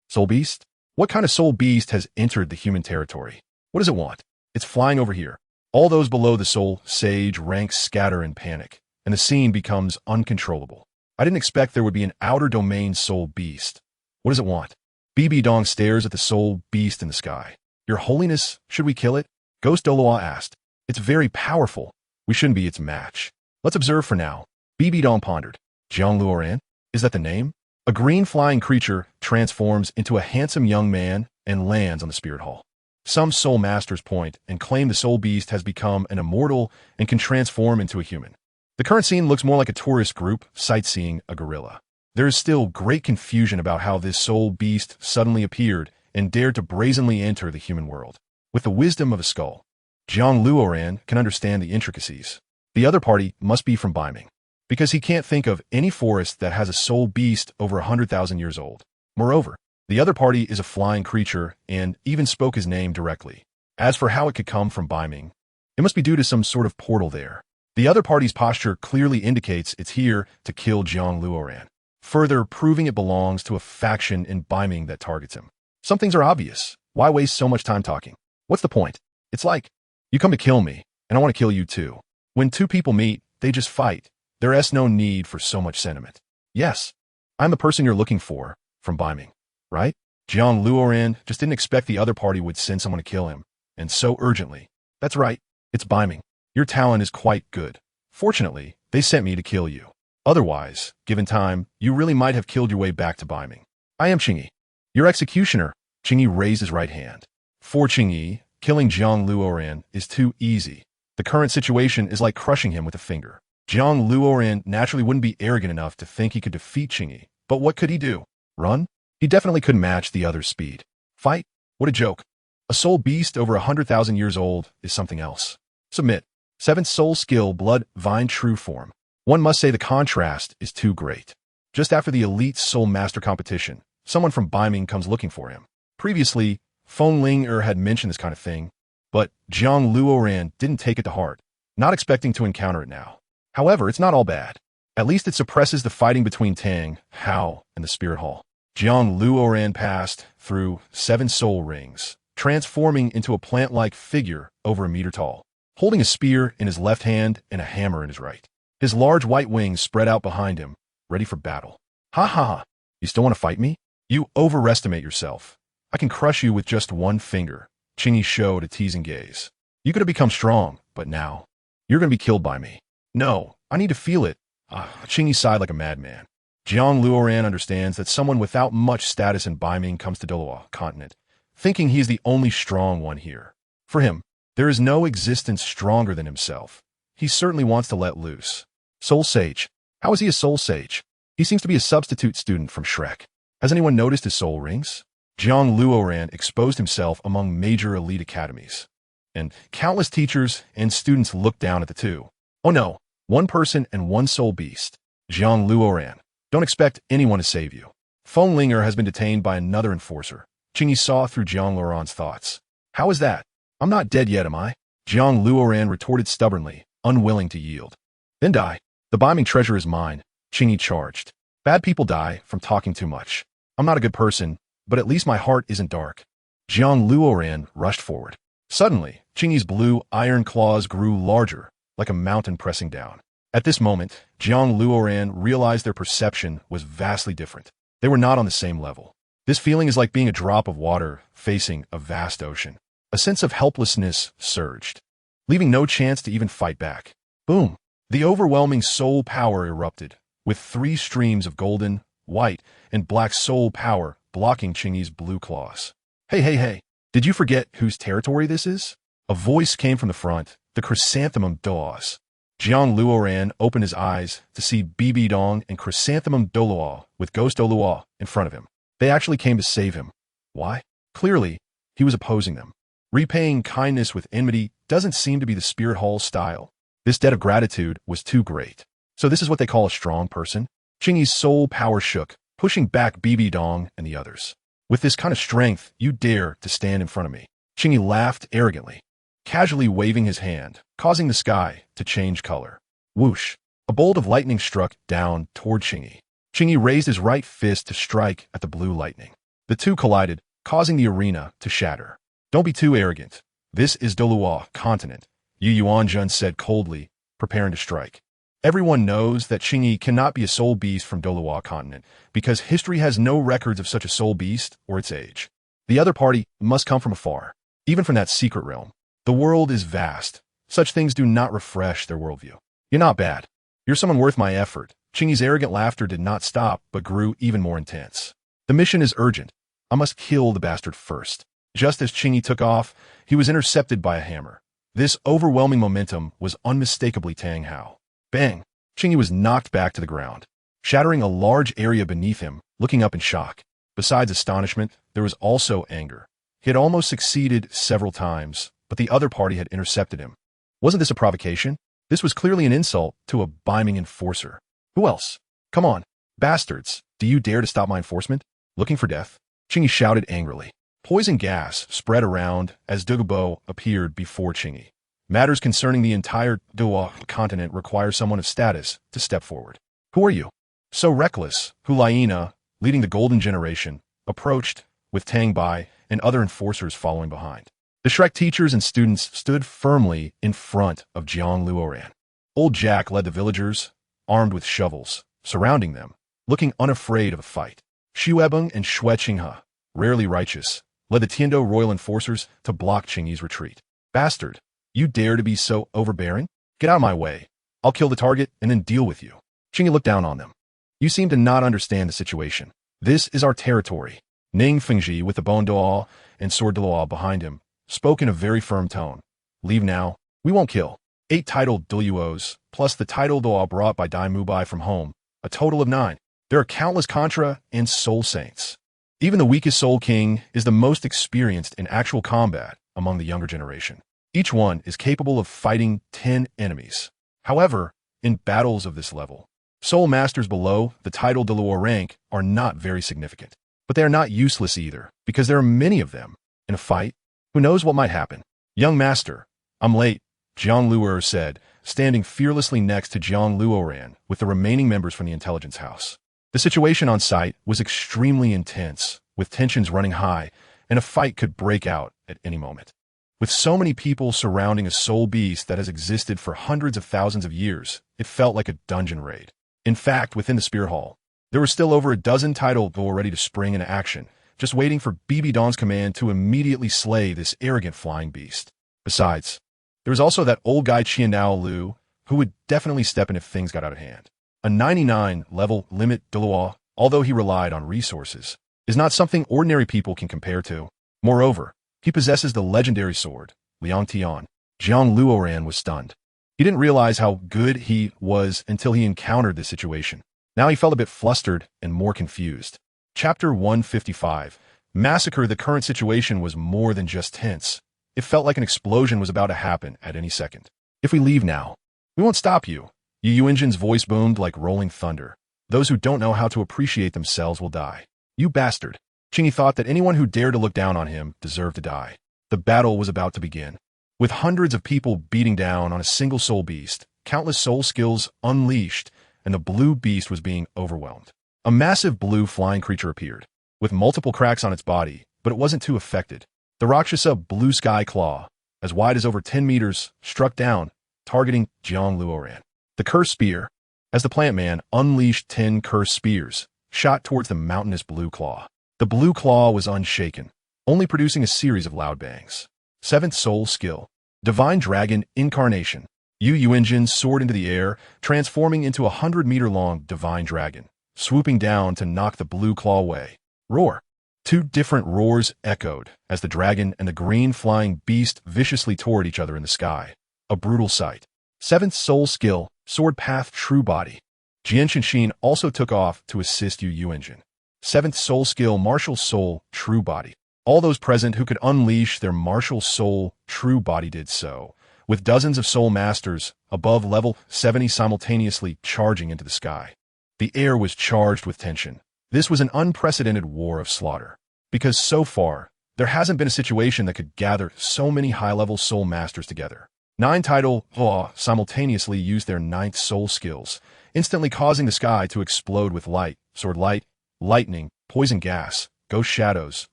Soul Beast? What kind of soul beast has entered the human territory? What does it want? It's flying over here. All those below the soul sage ranks scatter in panic, and the scene becomes uncontrollable. I didn't expect there would be an outer domain soul beast. What does it want? BB Dong stares at the soul beast in the sky. Your Holiness, should we kill it? Ghost Douluo asked. It's very powerful. We shouldn't be its match. Let's observe for now. BB Dong pondered. Jiang Luoran? Is that the name? A green flying creature transforms into a handsome young man and lands on the Spirit Hall. Some soul masters point and claim the soul beast has become an immortal and can transform into a human. The current scene looks more like a tourist group sightseeing a gorilla. There is still great confusion about how this soul beast suddenly appeared and dared to brazenly enter the human world. With the wisdom of a skull, Jiang Luoran can understand the intricacies. The other party must be from Beiming, because he can't think of any forest that has a soul beast over 100,000 years old. Moreover, the other party is a flying creature and even spoke his name directly. As for how it could come from Beiming, it must be due to some sort of portal there. The other party's posture clearly indicates it's here to kill Jiang Luoran, further proving it belongs to a faction in Beiming that targets him. Some things are obvious. Why waste so much time talking? What's the point? It's like, you come to kill me, and I want to kill you too. When two people meet, they just fight. There's no need for so much sentiment. Yes, I'm the person you're looking for, from Beiming, right? Jiang Luoran just didn't expect the other party would send someone to kill him, and so urgently. That's right, it's Beiming. Your talent is quite good. Fortunately, they sent me to kill you. Otherwise, given time, you really might have killed your way back to Beiming. I am Qingyi, your executioner. Qingyi raised his right hand. For Qingyi, killing Jiang Luoran is too easy. The current situation is like crushing him with a finger. Jiang Luoran naturally wouldn't be arrogant enough to think he could defeat Qingyi, but what could he do? Run? He definitely couldn't match the other's speed. Fight? What a joke. A soul beast over 100,000 years old is something else. Submit. 7th soul skill, blood, vine, true form. One must say the contrast is too great. Just after the elite soul master competition, someone from Beiming comes looking for him. Previously, Feng Ling had mentioned this kind of thing, but Jiang Luoran didn't take it to heart, not expecting to encounter it now. However, it's not all bad. At least it suppresses the fighting between Tang, Hao, and the Spirit Hall. Jiang Luoran passed through 7 soul rings, transforming into a plant-like figure over a meter tall, holding a spear in his left hand and a hammer in his right. His large white wings spread out behind him, ready for battle. Ha ha ha! You still want to fight me? You overestimate yourself. I can crush you with just one finger. Qingyi showed a teasing gaze. You could have become strong, but now, you're going to be killed by me. No, I need to feel it. Qingyi sighed like a madman. Jiang Luoran understands that someone without much status in Beiming comes to Douluo continent, thinking he's the only strong one here. For him, there is no existence stronger than himself. He certainly wants to let loose. Soul Sage. How is he a Soul Sage? He seems to be a substitute student from Shrek. Has anyone noticed his soul rings? Jiang Luoran exposed himself among major elite academies, and countless teachers and students looked down at the two. Oh no, one person and one soul beast. Jiang Luoran, don't expect anyone to save you. Feng Ling has been detained by another enforcer. Qingyi saw through Jiang Luoran's thoughts. How is that? I'm not dead yet, am I? Jiang Luoran retorted stubbornly, unwilling to yield. Then die. The Beiming treasure is mine, Qingyi charged. Bad people die from talking too much. I'm not a good person, but at least my heart isn't dark. Jiang Luoran rushed forward. Suddenly, Qingyi's blue iron claws grew larger, like a mountain pressing down. At this moment, Jiang Luoran realized their perception was vastly different. They were not on the same level. This feeling is like being a drop of water facing a vast ocean. A sense of helplessness surged, leaving no chance to even fight back. Boom! The overwhelming soul power erupted, with 3 streams of golden, white, and black soul power blocking Qingyi's blue claws. Hey, did you forget whose territory this is? A voice came from the front, the Chrysanthemum Douluo. Jiang Luoran opened his eyes to see Beiming Douluo and Chrysanthemum Douluo with Ghost Douluo in front of him. They actually came to save him. Why? Clearly, he was opposing them. Repaying kindness with enmity doesn't seem to be the Spirit Hall style. This debt of gratitude was too great. So this is what they call a strong person? Qingyi's soul power shook, pushing back Beiming Douluo and the others. With this kind of strength, you dare to stand in front of me. Qingyi laughed arrogantly, casually waving his hand, causing the sky to change color. Whoosh! A bolt of lightning struck down toward Qingyi. Qingyi raised his right fist to strike at the blue lightning. The two collided, causing the arena to shatter. Don't be too arrogant. This is Douluo continent, Yu Yuanjun said coldly, preparing to strike. Everyone knows that Qingyi cannot be a soul beast from Douluo continent, because history has no records of such a soul beast or its age. The other party must come from afar, even from that secret realm. The world is vast. Such things do not refresh their worldview. You're not bad. You're someone worth my effort. Qingyi's arrogant laughter did not stop, but grew even more intense. The mission is urgent. I must kill the bastard first. Just as Qingyi took off, he was intercepted by a hammer. This overwhelming momentum was unmistakably Tang Hao. Bang! Qingyi was knocked back to the ground, shattering a large area beneath him, looking up in shock. Besides astonishment, there was also anger. He had almost succeeded several times, but the other party had intercepted him. Wasn't this a provocation? This was clearly an insult to a Beiming enforcer. Who else? Come on, bastards, do you dare to stop my enforcement? Looking for death? Qingyi shouted angrily. Poison gas spread around as Douluo appeared before Qingyi. Matters concerning the entire Douluo continent require someone of status to step forward. Who are you? So reckless, Hulaina, leading the Golden Generation, approached, with Tang Bai and other enforcers following behind. The Shrek teachers and students stood firmly in front of Jiang Luoran. Old Jack led the villagers, armed with shovels, surrounding them, looking unafraid of a fight. Xuebeng and Xue Qinghe, rarely righteous, led the Tiando royal enforcers to block Qingyi's retreat. Bastard, you dare to be so overbearing? Get out of my way. I'll kill the target and then deal with you. Qingyi looked down on them. You seem to not understand the situation. This is our territory. Ning Fengji, with the Bone Douluo and Sword Douluo behind him, spoke in a very firm tone. Leave now. We won't kill. 8 Title Douluos, plus the Title Douluo brought by Dai Mubai from home, a total of 9. There are countless Contra and Soul Saints. Even the weakest Soul King is the most experienced in actual combat among the younger generation. Each one is capable of fighting 10 enemies. However, in battles of this level, Soul Masters below the Title Douluo rank are not very significant. But they are not useless either, because there are many of them. In a fight, who knows what might happen? Young Master, I'm late, JiangLuoran said, standing fearlessly next to Jiang Luoran with the remaining members from the intelligence house. The situation on site was extremely intense, with tensions running high, and a fight could break out at any moment. With so many people surrounding a soul beast that has existed for hundreds of thousands of years, it felt like a dungeon raid. In fact, within the Spear Hall, there were still over a dozen Title Douluo ready to spring into action, just waiting for BB Dawn's command to immediately slay this arrogant flying beast. Besides, there was also that old guy Qianao Lu, who would definitely step in if things got out of hand. A 99-level limit Douluo, although he relied on resources, is not something ordinary people can compare to. Moreover, he possesses the legendary sword, Liang Tian. Jiang Luoran was stunned. He didn't realize how good he was until he encountered this situation. Now he felt a bit flustered and more confused. Chapter 155. Massacre. The current situation was more than just tense. It felt like an explosion was about to happen at any second. If we leave now, we won't stop you. Yu Yuanjin's voice boomed like rolling thunder. Those who don't know how to appreciate themselves will die. You bastard. Qingyi thought that anyone who dared to look down on him deserved to die. The battle was about to begin. With hundreds of people beating down on a single soul beast, countless soul skills unleashed, and the blue beast was being overwhelmed. A massive blue flying creature appeared, with multiple cracks on its body, but it wasn't too affected. The Rakshasa blue sky claw, as wide as over 10 meters, struck down, targeting Jiang Luoran. The cursed spear, as the plant man unleashed 10 cursed spears, shot towards the mountainous blue claw. The blue claw was unshaken, only producing a series of loud bangs. 7th soul skill, Divine Dragon Incarnation. Yu Yuanjin soared into the air, transforming into a 100-meter-long divine dragon, swooping down to knock the blue claw away. Roar. 2 different roars echoed as the dragon and the green flying beast viciously tore each other in the sky. A brutal sight. 7th soul skill, Sword Path True Body. Jian Shinshin also took off to assist Yu Yuanjin. 7th soul skill, Martial Soul True Body. All those present who could unleash their martial soul true body did so, with dozens of soul masters above level 70 simultaneously charging into the sky. The air was charged with tension. This was an unprecedented war of slaughter, because so far, there hasn't been a situation that could gather so many high-level soul masters together. 9 Title Douluo simultaneously used their 9th soul skills, instantly causing the sky to explode with light, sword light, lightning, poison gas, ghost shadows,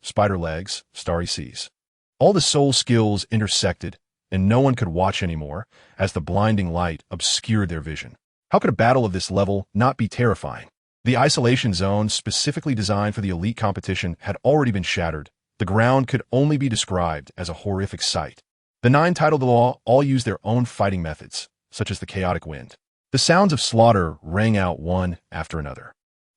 spider legs, starry seas. All the soul skills intersected, and no one could watch anymore, as the blinding light obscured their vision. How could a battle of this level not be terrifying? The isolation zone specifically designed for the elite competition had already been shattered. The ground could only be described as a horrific sight. The 9 Title Douluo all used their own fighting methods, such as the chaotic wind. The sounds of slaughter rang out one after another.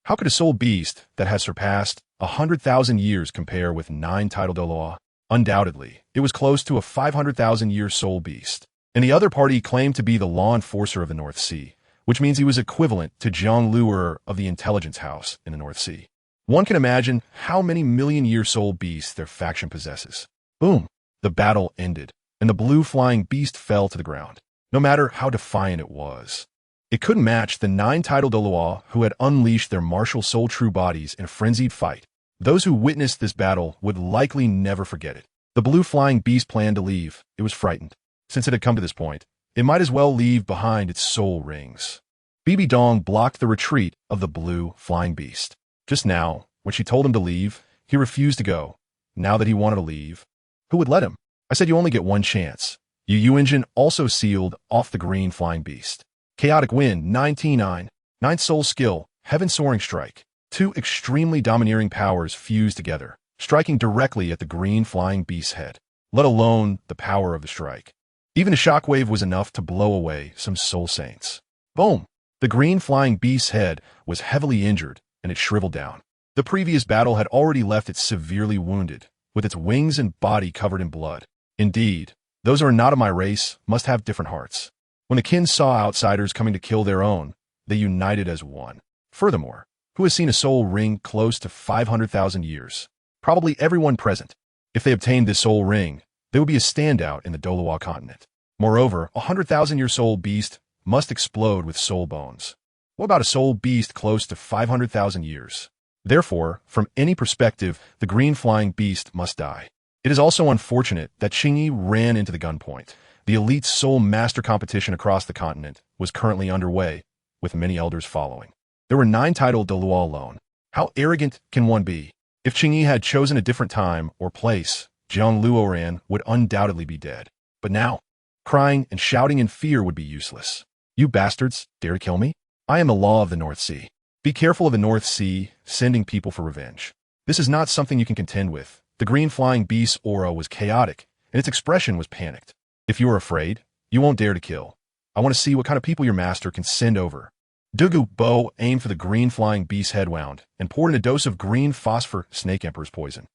How could a soul beast that has surpassed 100,000 years compare with 9 Title Douluo? Undoubtedly, it was close to a 500,000-year soul beast. And the other party claimed to be the law enforcer of the North Sea, which means he was equivalent to Jiang Luoran of the intelligence house in the North Sea. One can imagine how many million-year soul beasts their faction possesses. Boom! The battle ended, and the blue flying beast fell to the ground, no matter how defiant it was. It couldn't match the 9 Title Douluo who had unleashed their martial soul true bodies in a frenzied fight. Those who witnessed this battle would likely never forget it. The blue flying beast planned to leave. It was frightened. Since it had come to this point, it might as well leave behind its soul rings. Bibi Dong blocked the retreat of the blue flying beast. Just now, when she told him to leave, he refused to go. Now that he wanted to leave, who would let him? I said you only get one chance. Yu Engine also sealed off the green flying beast. Chaotic Wind, 99. Ninth Soul Skill, Heaven Soaring Strike. Two extremely domineering powers fused together, striking directly at the green flying beast's head, let alone the power of the strike. Even a shockwave was enough to blow away some soul saints. Boom! The green flying beast's head was heavily injured, and it shriveled down. The previous battle had already left it severely wounded, with its wings and body covered in blood. Indeed, those who are not of my race must have different hearts. When the kin saw outsiders coming to kill their own, they united as one. Furthermore, who has seen a soul ring close to 500,000 years? Probably everyone present. If they obtained this soul ring, they would be a standout in the Douluo continent. Moreover, a 100,000-year soul beast must explode with soul bones. What about a soul beast close to 500,000 years? Therefore, from any perspective, the green flying beast must die. It is also unfortunate that Qingyi ran into the gunpoint. The elite soul master competition across the continent was currently underway, with many elders following. There were 9 Title Douluo alone. How arrogant can one be? If Qingyi had chosen a different time or place, JiangLuoran would undoubtedly be dead. But now, crying and shouting in fear would be useless. You bastards, dare to kill me? I am the law of the North Sea. Be careful of the North Sea, sending people for revenge. This is not something you can contend with. The green flying beast's aura was chaotic, and its expression was panicked. If you are afraid, you won't dare to kill. I want to see what kind of people your master can send over. Dugu Bo aimed for the green flying beast's head wound and poured in a dose of green phosphor snake emperor's poison.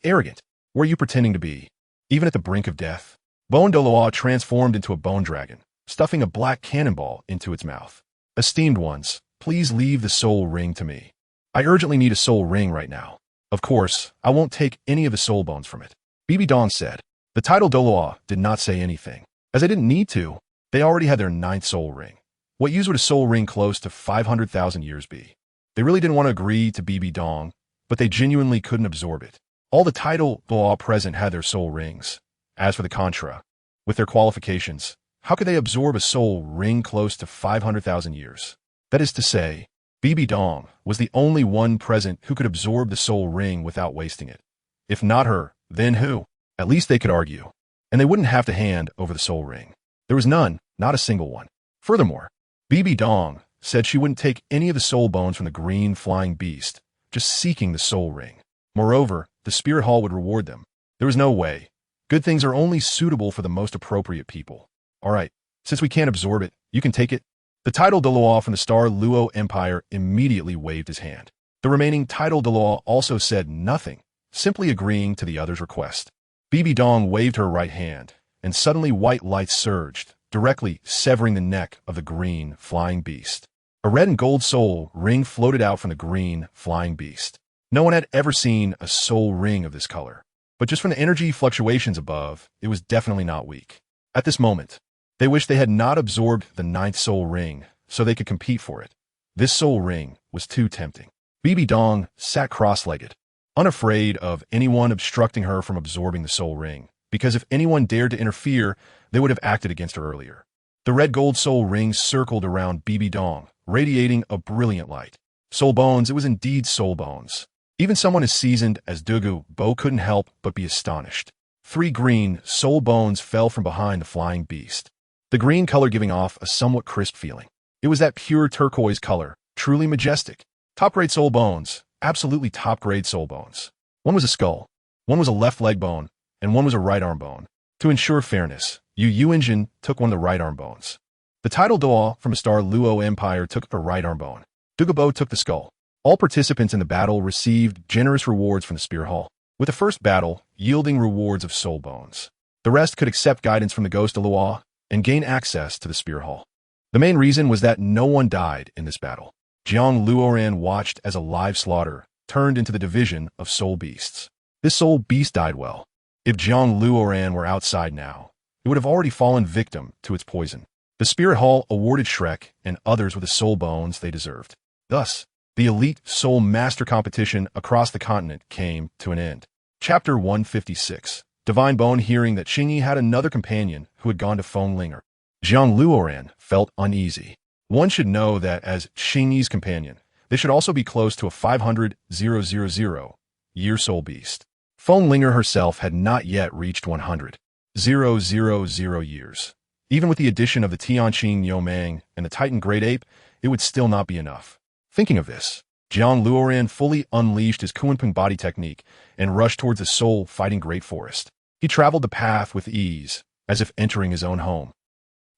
Arrogant. Where are you pretending to be? Even at the brink of death? Bone Douluo transformed into a bone dragon, stuffing a black cannonball into its mouth. Esteemed ones, please leave the soul ring to me. I urgently need a soul ring right now. Of course, I won't take any of the soul bones from it. Bibi Dong said. The Title Douluo did not say anything, as they didn't need to. They already had their 9th soul ring. What use would a soul ring close to 500,000 years be? They really didn't want to agree to Bibi Dong, but they genuinely couldn't absorb it. All the Title Douluo present had their soul rings. As for the Contra, with their qualifications, how could they absorb a soul ring close to 500,000 years? That is to say, Bibi Dong was the only one present who could absorb the soul ring without wasting it. If not her, then who? At least they could argue. And they wouldn't have to hand over the soul ring. There was none, not a single one. Furthermore, Bibi Dong said she wouldn't take any of the soul bones from the green flying beast, just seeking the soul ring. Moreover, the spirit hall would reward them. There was no way. Good things are only suitable for the most appropriate people. All right, since we can't absorb it, you can take it. The Title Douluo from the Star Luo Empire immediately waved his hand. The remaining Title Douluo also said nothing, simply agreeing to the other's request. Bibi Dong waved her right hand, and suddenly white light surged, directly severing the neck of the green flying beast. A red and gold soul ring floated out from the green flying beast. No one had ever seen a soul ring of this color, but just from the energy fluctuations above, it was definitely not weak. At this moment, they wished they had not absorbed the 9th soul ring so they could compete for it. This soul ring was too tempting. Bibi Dong sat cross-legged, unafraid of anyone obstructing her from absorbing the soul ring, because if anyone dared to interfere, they would have acted against her earlier. The red gold soul ring circled around Bibi Dong, radiating a brilliant light. Soul bones, it was indeed soul bones. Even someone as seasoned as Dugu Bo couldn't help but be astonished. 3 green soul bones fell from behind the flying beast, the green color giving off a somewhat crisp feeling. It was that pure turquoise color, truly majestic. Top-grade soul bones, absolutely top-grade soul bones. One was a skull, one was a left leg bone, and one was a right arm bone. To ensure fairness, Yu Engine took one of the right arm bones. The Title Douluo from a Star Luo Empire took a right arm bone. Dugabo took the skull. All participants in the battle received generous rewards from the Spear Hall, with the first battle yielding rewards of soul bones. The rest could accept guidance from the Ghost Douluo and gain access to the Spear Hall. The main reason was that no one died in this battle. JiangLuoran watched as a live slaughter turned into the division of soul beasts. This soul beast died well. If JiangLuoran were outside now, it would have already fallen victim to its poison. The Spirit Hall awarded Shrek and others with the soul bones they deserved. Thus, The elite soul master competition across the continent came to an end. Chapter 156. Divine Bone hearing that Qingyi had another companion who had gone to Fenglinger. Jiang Luoran felt uneasy. One should know that as Qingyi's companion, they should also be close to a 500,000-year soul beast. Fenglinger herself had not yet reached 100,000 years. Even with the addition of the Tianqing Yomang and the Titan Great Ape, it would still not be enough. Thinking of this, Jiang Luoran fully unleashed his Kunpeng body technique and rushed towards the soul-fighting great forest. He traveled the path with ease, as if entering his own home.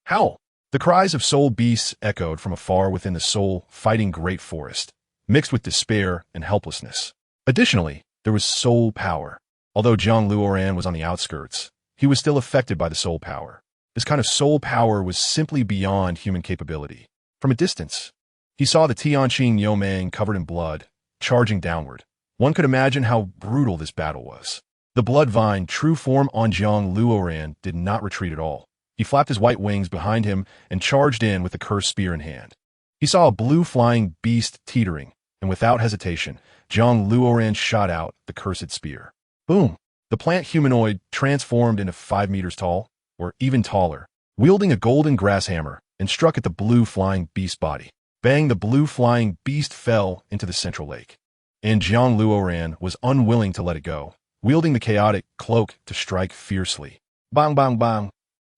Howl! The cries of soul beasts echoed from afar within the soul-fighting great forest, mixed with despair and helplessness. Additionally, there was soul power. Although Jiang Luoran was on the outskirts, he was still affected by the soul power. This kind of soul power was simply beyond human capability. From a distance, he saw the Tianqing Yomang covered in blood, charging downward. One could imagine how brutal this battle was. The blood vine true form on Jiang Luoran did not retreat at all. He flapped his white wings behind him and charged in with the cursed spear in hand. He saw a blue flying beast teetering, and without hesitation, Jiang Luoran shot out the cursed spear. Boom! The plant humanoid transformed into 5 meters tall, or even taller, wielding a golden grass hammer, and struck at the blue flying beast body. Bang! The blue flying beast fell into the central lake. And Jiang Luoran was unwilling to let it go, wielding the chaotic cloak to strike fiercely. Bang, bang, bang!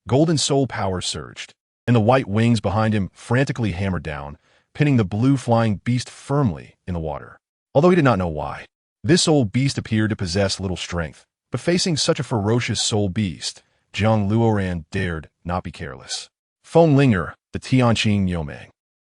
Golden soul power surged, and the white wings behind him frantically hammered down, pinning the blue flying beast firmly in the water. Although he did not know why, this soul beast appeared to possess little strength, but facing such a ferocious soul beast, Jiang Luoran dared not be careless. Fenglinger, the Tianqing Yomang,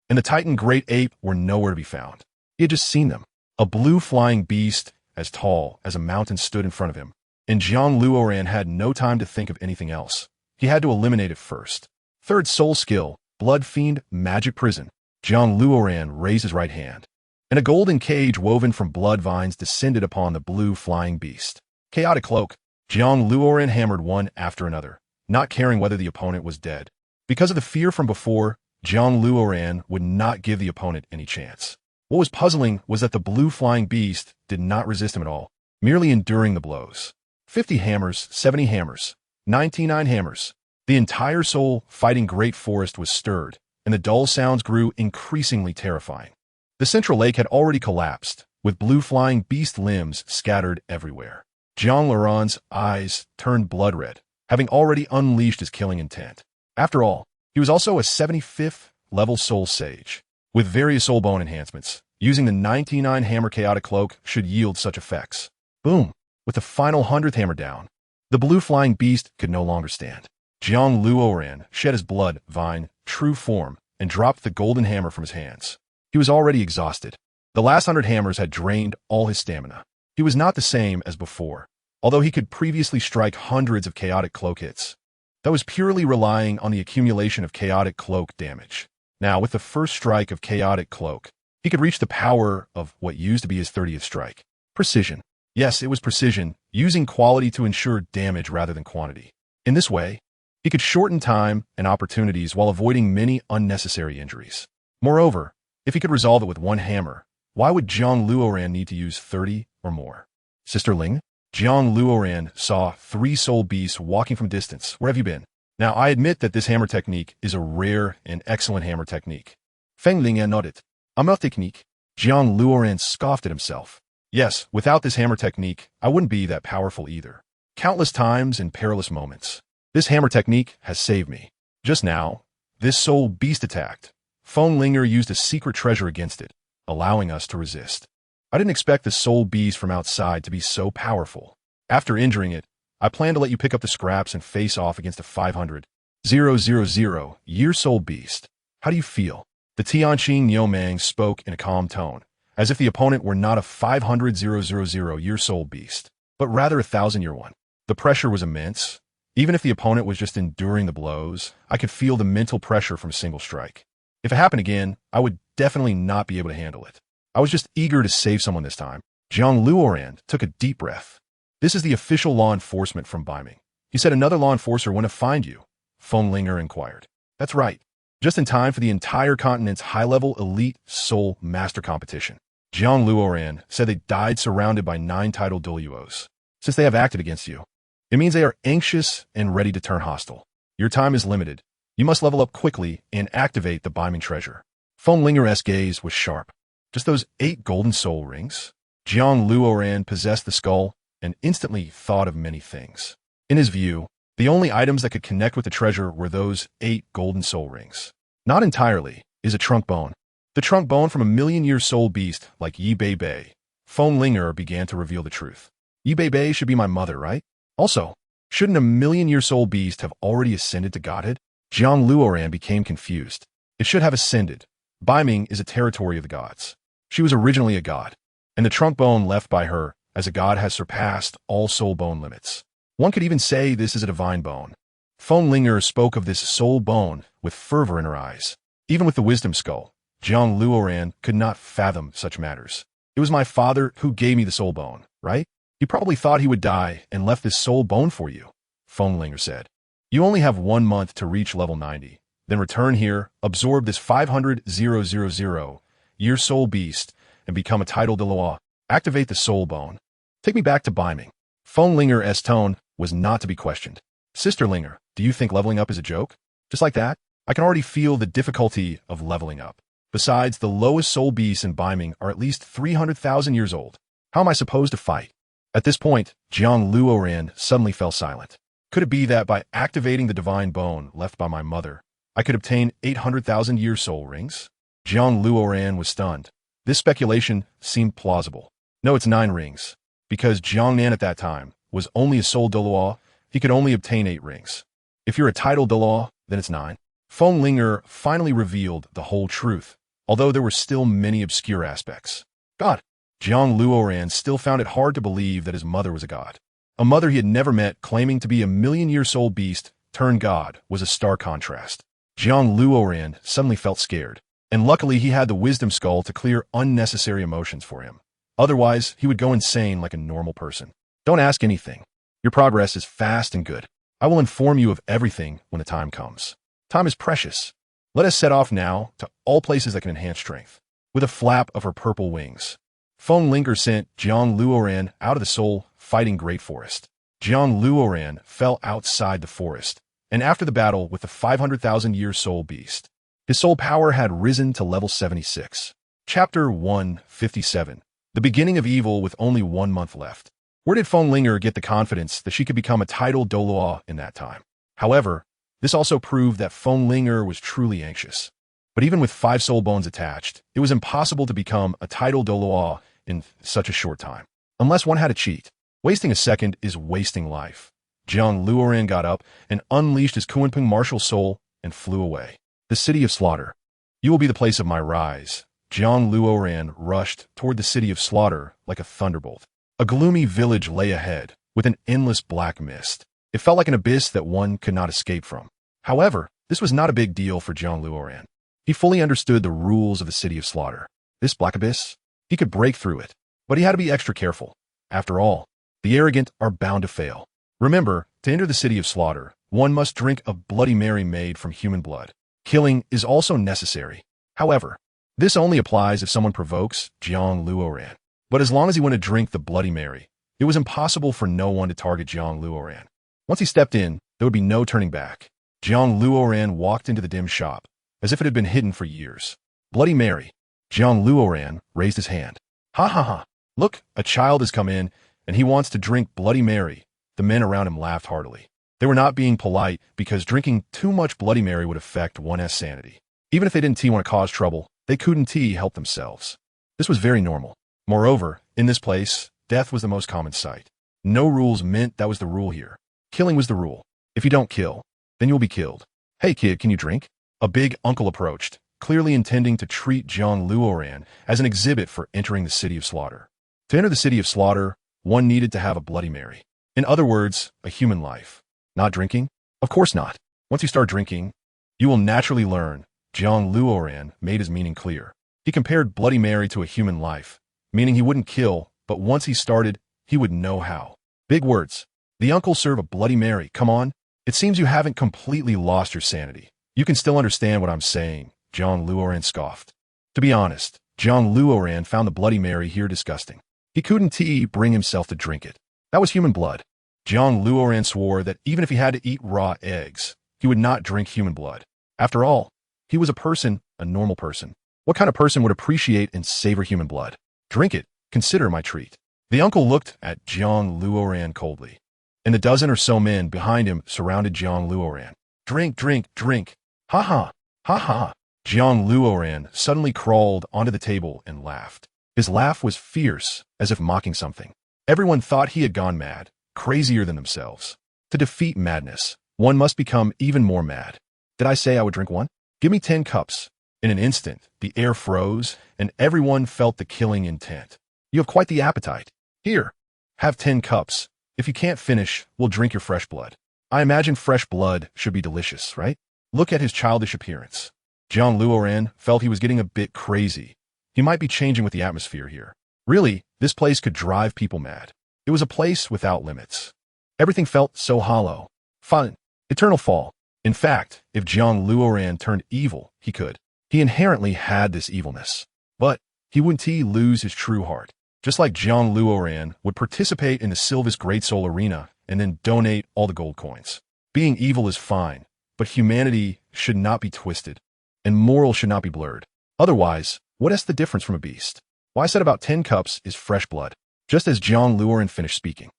and the Titan Great Ape were nowhere to be found. He had just seen them. A blue flying beast as tall as a mountain stood in front of him, and Jiang Luoran had no time to think of anything else. He had to eliminate it first. Third soul skill, Blood Fiend Magic Prison. Jiang Luoran raised his right hand, and a golden cage woven from blood vines descended upon the blue flying beast. Chaotic Cloak. Jiang Luoran hammered one after another, not caring whether the opponent was dead. Because of the fear from before, Jiang Luoran would not give the opponent any chance. What was puzzling was that the blue flying beast did not resist him at all, merely enduring the blows. 50 hammers, 70 hammers, 99 hammers. The entire soul-fighting great forest was stirred, and the dull sounds grew increasingly terrifying. The central lake had already collapsed, with blue flying beast limbs scattered everywhere. Jiang Luoran's eyes turned blood red, having already unleashed his killing intent. After all, he was also a 75th level soul sage, with various soul bone enhancements. Using the 99 hammer chaotic cloak should yield such effects. Boom! With the final 100th hammer down, the blue flying beast could no longer stand. Jiang Luoran shed his blood vine true form and dropped the golden hammer from his hands. He was already exhausted. The last 100 hammers had drained all his stamina. He was not the same as before, although he could previously strike hundreds of chaotic cloak hits. That was purely relying on the accumulation of chaotic cloak damage. Now, with the first strike of chaotic cloak, he could reach the power of what used to be his 30th strike. Precision. Yes, it was precision, using quality to ensure damage rather than quantity. In this way, he could shorten time and opportunities while avoiding many unnecessary injuries. Moreover, if he could resolve it with one hammer, why would Jiang Luoran need to use 30 or more? Sister Ling? Jiang Luoran saw 3 soul beasts walking from distance. Where have you been? Now, I admit that this hammer technique is a rare and excellent hammer technique. Fenglinger nodded. Hammer technique? Jiang Luoran scoffed at himself. Yes, without this hammer technique, I wouldn't be that powerful either. Countless times and perilous moments. This hammer technique has saved me. Just now, this soul beast attacked. Fenglinger used a secret treasure against it, allowing us to resist. I didn't expect the soul beast from outside to be so powerful. After injuring it, I plan to let you pick up the scraps and face off against a 500,000-year soul beast. How do you feel? The Tianqing Yomang spoke in a calm tone, as if the opponent were not a 500,000-year soul beast, but rather a 1,000-year one. The pressure was immense. Even if the opponent was just enduring the blows, I could feel the mental pressure from a single strike. If it happened again, I would definitely not be able to handle it. I was just eager to save someone this time. Jiang Luoran took a deep breath. This is the official law enforcement from Beiming. He said another law enforcer wouldn't find you. Fenglinger inquired. That's right. just in time for the entire continent's high-level elite soul master competition. Jiang Luoran said they died surrounded by 9 Title Douluos. Since they have acted against you, it means they are anxious and ready to turn hostile. Your time is limited. You must level up quickly and activate the Beiming treasure. Fenglinger's gaze was sharp. Just those 8 golden soul rings? Jiang Luoran possessed the skull and instantly thought of many things. In his view, the only items that could connect with the treasure were those 8 golden soul rings. Not entirely is a trunk bone. The trunk bone from a million-year soul beast like Yi Bei. Fenglinger began to reveal the truth. Yi Bei should be my mother, right? Also, shouldn't a million-year soul beast have already ascended to godhood? Jiang Luoran became confused. It should have ascended. Beiming is a territory of the gods. She was originally a god, and the trunk bone left by her as a god has surpassed all soul bone limits. One could even say this is a divine bone. Fenglinger spoke of this soul bone with fervor in her eyes. Even with the wisdom skull, Jiang Luoran could not fathom such matters. It was my father who gave me the soul bone, right? He probably thought he would die and left this soul bone for you, Fenglinger said. You only have 1 month to reach level 90. Then return here, absorb this 500,000-year soul beast, and become a Title Douluo. Activate the soul bone. Take me back to Beiming. Fenglinger's tone was not to be questioned. Sister Linger, do you think leveling up is a joke? Just like that, I can already feel the difficulty of leveling up. Besides, the lowest soul beasts in Beiming are at least 300,000 years old. How am I supposed to fight? At this point, Jiang Luoran suddenly fell silent. Could it be that by activating the divine bone left by my mother, I could obtain 800,000-year soul rings? Jiang Luoran was stunned. This speculation seemed plausible. No, it's 9 rings. Because Jiangnan at that time was only a soul Douluo, he could only obtain 8 rings. If you're a Title Douluo, then it's 9. Fenglinger finally revealed the whole truth, although there were still many obscure aspects. God, Jiang Luoran still found it hard to believe that his mother was a god. A mother he had never met claiming to be a million-year soul beast turned god was a stark contrast. Jiang Luoran suddenly felt scared, and luckily he had the wisdom skull to clear unnecessary emotions for him. Otherwise, he would go insane like a normal person. Don't ask anything. Your progress is fast and good. I will inform you of everything when the time comes. Time is precious. Let us set off now to all places that can enhance strength. With a flap of her purple wings, Fenglinger sent Jiang Luoran out of the soul fighting Great Forest. Jiang Luoran fell outside the forest, and after the battle with the 500,000-year soul beast, his soul power had risen to level 76. Chapter 157. The beginning of evil with only 1 month left. Where did Fenglinger get the confidence that she could become a Title Douluo in that time? However, this also proved that Fenglinger was truly anxious. But even with 5 soul bones attached, it was impossible to become a Title Douluo in such a short time. Unless one had to cheat. Wasting a second is wasting life. Jiang Luoran got up and unleashed his Kunpeng martial soul and flew away. The city of slaughter. You will be the place of my rise. Jiang Luoran rushed toward the city of slaughter like a thunderbolt. A gloomy village lay ahead, with an endless black mist. It felt like an abyss that one could not escape from. However, this was not a big deal for Jiang Luoran. He fully understood the rules of the city of slaughter. This black abyss, he could break through it, but he had to be extra careful. After all, the arrogant are bound to fail. Remember, to enter the city of slaughter, one must drink a Bloody Mary made from human blood. Killing is also necessary. However, this only applies if someone provokes Jiang Luoran. But as long as he went to drink the Bloody Mary, it was impossible for no one to target Jiang Luoran. Once he stepped in, there would be no turning back. Jiang Luoran walked into the dim shop, as if it had been hidden for years. Bloody Mary. Jiang Luoran raised his hand. Ha ha ha. Look, a child has come in, and he wants to drink Bloody Mary. The men around him laughed heartily. They were not being polite because drinking too much Bloody Mary would affect one's sanity. Even if they didn't want to cause trouble, they couldn't help themselves. This was very normal. Moreover, in this place, death was the most common sight. No rules meant that was the rule here. Killing was the rule. If you don't kill, then you'll be killed. Hey kid, can you drink? A big uncle approached, clearly intending to treat Jiang Luoran as an exhibit for entering the city of slaughter. To enter the city of slaughter, one needed to have a Bloody Mary. In other words, a human life. Not drinking? Of course not. Once you start drinking, you will naturally learn. Jiang Luoran made his meaning clear. He compared Bloody Mary to a human life, meaning he wouldn't kill, but once he started, he would know how. Big words. The uncle serve a Bloody Mary, come on. It seems you haven't completely lost your sanity. You can still understand what I'm saying, Jiang Luoran scoffed. To be honest, Jiang Luoran found the Bloody Mary here disgusting. He couldn't bring himself to drink it. That was human blood. Jiang Luoran swore that even if he had to eat raw eggs, he would not drink human blood. After all, he was a person, a normal person. What kind of person would appreciate and savor human blood? Drink it. Consider my treat. The uncle looked at Jiang Luoran coldly, and the dozen or so men behind him surrounded Jiang Luoran. Drink, drink, drink. Ha ha, ha ha. Jiang Luoran suddenly crawled onto the table and laughed. His laugh was fierce, as if mocking something. Everyone thought he had gone mad, crazier than themselves. To defeat madness, one must become even more mad. Did I say I would drink one? Give me 10 cups. In an instant, the air froze, and everyone felt the killing intent. You have quite the appetite. Here, have 10 cups. If you can't finish, we'll drink your fresh blood. I imagine fresh blood should be delicious, right? Look at his childish appearance. Jiang Luoran felt he was getting a bit crazy. He might be changing with the atmosphere here. Really, this place could drive people mad. It was a place without limits. Everything felt so hollow. Fun. Eternal fall. In fact, if Jiang Luoran turned evil, he could. He inherently had this evilness. But he wouldn't lose his true heart. Just like Jiang Luoran would participate in the Sylvis Great Soul Arena and then donate all the gold coins. Being evil is fine, but humanity should not be twisted, and moral should not be blurred. Otherwise, what is the difference from a beast? What I said about 10 cups is fresh blood. Just as Jiang Luoran finished speaking.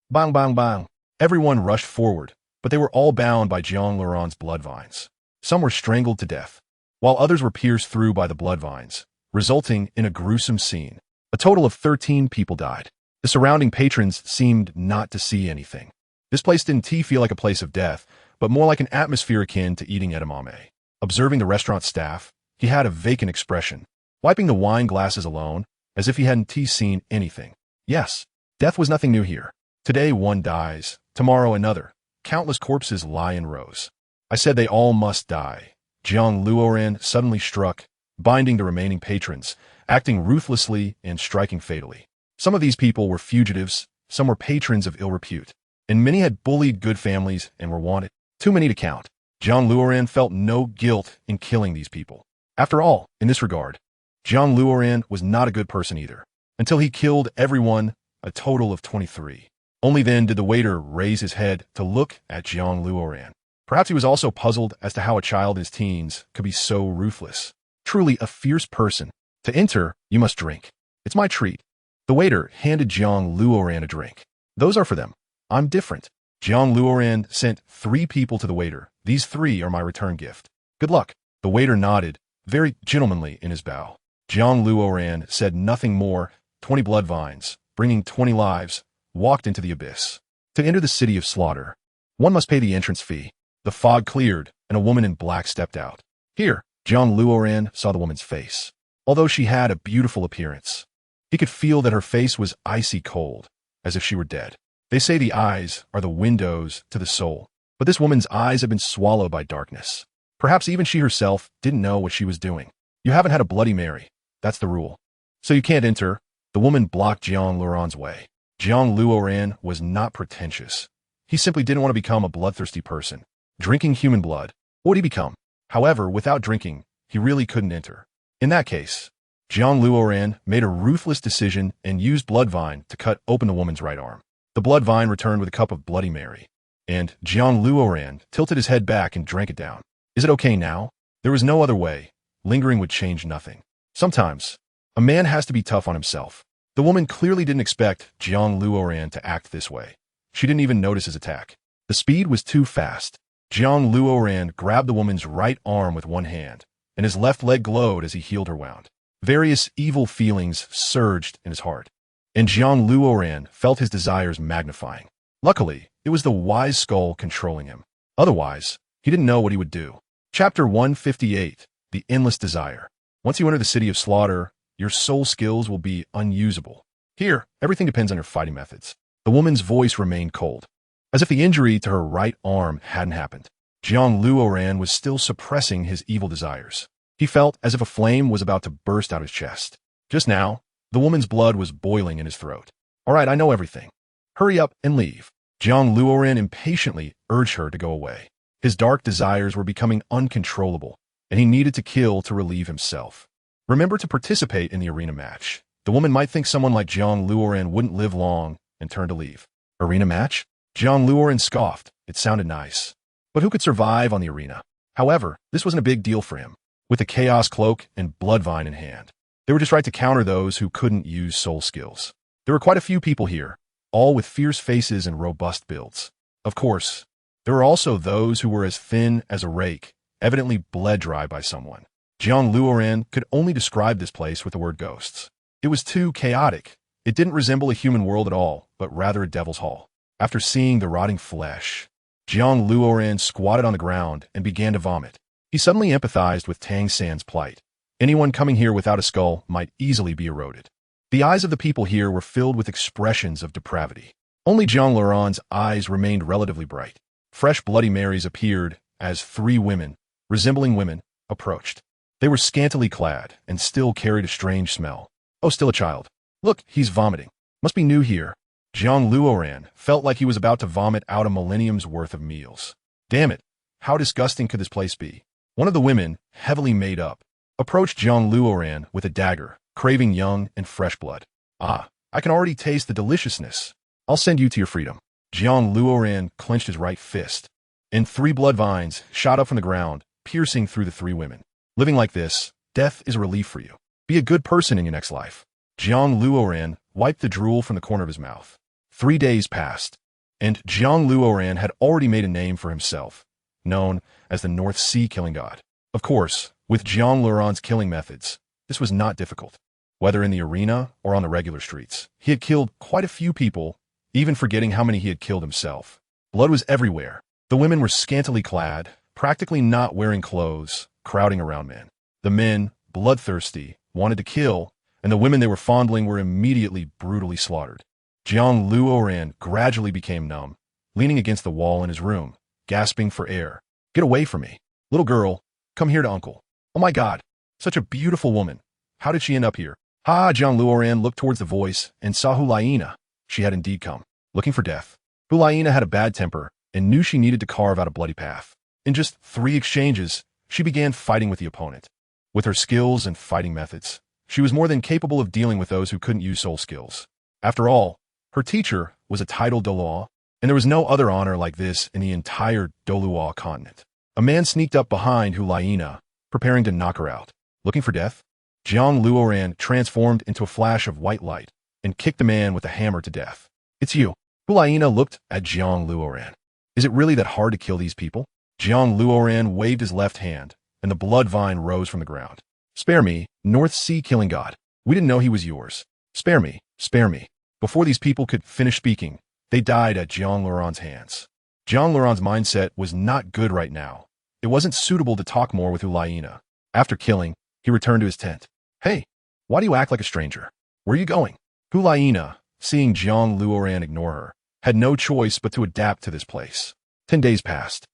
Bang, bang, bang. Everyone rushed forward, but they were all bound by Jiang Luoran's blood vines. Some were strangled to death, while others were pierced through by the blood vines, resulting in a gruesome scene. A total of 13 people died. The surrounding patrons seemed not to see anything. This place didn't feel like a place of death, but more like an atmosphere akin to eating edamame. Observing the restaurant staff, he had a vacant expression, wiping the wine glasses alone, as if he hadn't seen anything. Yes, death was nothing new here. Today one dies, tomorrow another. Countless corpses lie in rows. I said they all must die. Jiang Luoran suddenly struck, binding the remaining patrons, acting ruthlessly and striking fatally. Some of these people were fugitives, some were patrons of ill repute, and many had bullied good families and were wanted. Too many to count. Jiang Luoran felt no guilt in killing these people. After all, in this regard, Jiang Luoran was not a good person either, until he killed everyone, a total of 23. Only then did the waiter raise his head to look at Jiang Luoran. Perhaps he was also puzzled as to how a child in his teens could be so ruthless. Truly a fierce person. To enter, you must drink. It's my treat. The waiter handed Jiang Luoran a drink. Those are for them. I'm different. Jiang Luoran sent 3 people to the waiter. These 3 are my return gift. Good luck. The waiter nodded, very gentlemanly in his bow. Jiang Luoran said nothing more. 20 blood vines, bringing 20 lives, walked into the abyss. To enter the city of slaughter, one must pay the entrance fee. The fog cleared, and a woman in black stepped out. Here, Jiang Luoran saw the woman's face. Although she had a beautiful appearance, he could feel that her face was icy cold, as if she were dead. They say the eyes are the windows to the soul, but this woman's eyes have been swallowed by darkness. Perhaps even she herself didn't know what she was doing. You haven't had a Bloody Mary. That's the rule. So you can't enter. The woman blocked Jiang Luoran's way. Jiang Luoran was not pretentious. He simply didn't want to become a bloodthirsty person. Drinking human blood, what would he become? However, without drinking, he really couldn't enter. In that case, Jiang Luoran made a ruthless decision and used Bloodvine to cut open the woman's right arm. The Bloodvine returned with a cup of Bloody Mary, and Jiang Luoran tilted his head back and drank it down. Is it okay now? There was no other way. Lingering would change nothing. Sometimes, a man has to be tough on himself. The woman clearly didn't expect Jiang Luoran to act this way. She didn't even notice his attack. The speed was too fast. Jiang Luoran grabbed the woman's right arm with one hand, and his left leg glowed as he healed her wound. Various evil feelings surged in his heart, and Jiang Luoran felt his desires magnifying. Luckily, it was the wise skull controlling him. Otherwise, he didn't know what he would do. Chapter 158, The Endless Desire. Once you enter the city of slaughter, your soul skills will be unusable. Here, everything depends on your fighting methods. The woman's voice remained cold, as if the injury to her right arm hadn't happened. Jiang Luoran was still suppressing his evil desires. He felt as if a flame was about to burst out his chest. Just now, the woman's blood was boiling in his throat. All right, I know everything. Hurry up and leave. Jiang Luoran impatiently urged her to go away. His dark desires were becoming uncontrollable, and he needed to kill to relieve himself. Remember to participate in the arena match. The woman might think someone like Jiang Luoran wouldn't live long and turn to leave. Arena match? Jiang Luoran scoffed. It sounded nice. But who could survive on the arena? However, this wasn't a big deal for him. With a chaos cloak and bloodvine in hand, they were just right to counter those who couldn't use soul skills. There were quite a few people here, all with fierce faces and robust builds. Of course, there were also those who were as thin as a rake, evidently bled dry by someone. Jiang Luoran could only describe this place with the word ghosts. It was too chaotic. It didn't resemble a human world at all, but rather a devil's hall. After seeing the rotting flesh, Jiang Luoran squatted on the ground and began to vomit. He suddenly empathized with Tang San's plight. Anyone coming here without a skull might easily be eroded. The eyes of the people here were filled with expressions of depravity. Only Jiang Luoran's eyes remained relatively bright. Fresh Bloody Marys appeared as 3 women, resembling women, approached. They were scantily clad and still carried a strange smell. Oh, still a child. Look, he's vomiting. Must be new here. Jiang Luoran felt like he was about to vomit out a millennium's worth of meals. Damn it, how disgusting could this place be? One of the women, heavily made up, approached Jiang Luoran with a dagger, craving young and fresh blood. Ah, I can already taste the deliciousness. I'll send you to your freedom. Jiang Luoran clenched his right fist, and 3 blood vines shot up from the ground, piercing through the 3 women. Living like this, death is a relief for you. Be a good person in your next life. Jiang Luoran wiped the drool from the corner of his mouth. 3 days passed, and Jiang Luoran had already made a name for himself, known as the North Sea Killing God. Of course, with Jiang Luoran's killing methods, this was not difficult. Whether in the arena or on the regular streets, he had killed quite a few people, even forgetting how many he had killed himself. Blood was everywhere. The women were scantily clad, practically not wearing clothes, crowding around men. The men, bloodthirsty, wanted to kill, and the women they were fondling were immediately brutally slaughtered. Jiang Luoran gradually became numb, leaning against the wall in his room, gasping for air. Get away from me. Little girl, come here to uncle. Oh my God, such a beautiful woman. How did she end up here? Jiang Luoran looked towards the voice and saw Hulaina. She had indeed come, looking for death. Hulaina had a bad temper and knew she needed to carve out a bloody path. In just 3 exchanges, she began fighting with the opponent. With her skills and fighting methods, she was more than capable of dealing with those who couldn't use soul skills. After all, her teacher was a Title Douluo, and there was no other honor like this in the entire Douluo continent. A man sneaked up behind Hulaina, preparing to knock her out. Looking for death? Jiang Luoran transformed into a flash of white light and kicked the man with a hammer to death. It's you. Hulaina looked at Jiang Luoran. Is it really that hard to kill these people? Jiang Luoran waved his left hand, and the blood vine rose from the ground. Spare me, North Sea Killing God. We didn't know he was yours. Spare me, spare me. Before these people could finish speaking, they died at Jiang Luoran's hands. Jiang Luoran's mindset was not good right now. It wasn't suitable to talk more with Hulaina. After killing, he returned to his tent. Hey, why do you act like a stranger? Where are you going? Hulaina, seeing Jiang Luoran ignore her, had no choice but to adapt to this place. 10 days passed.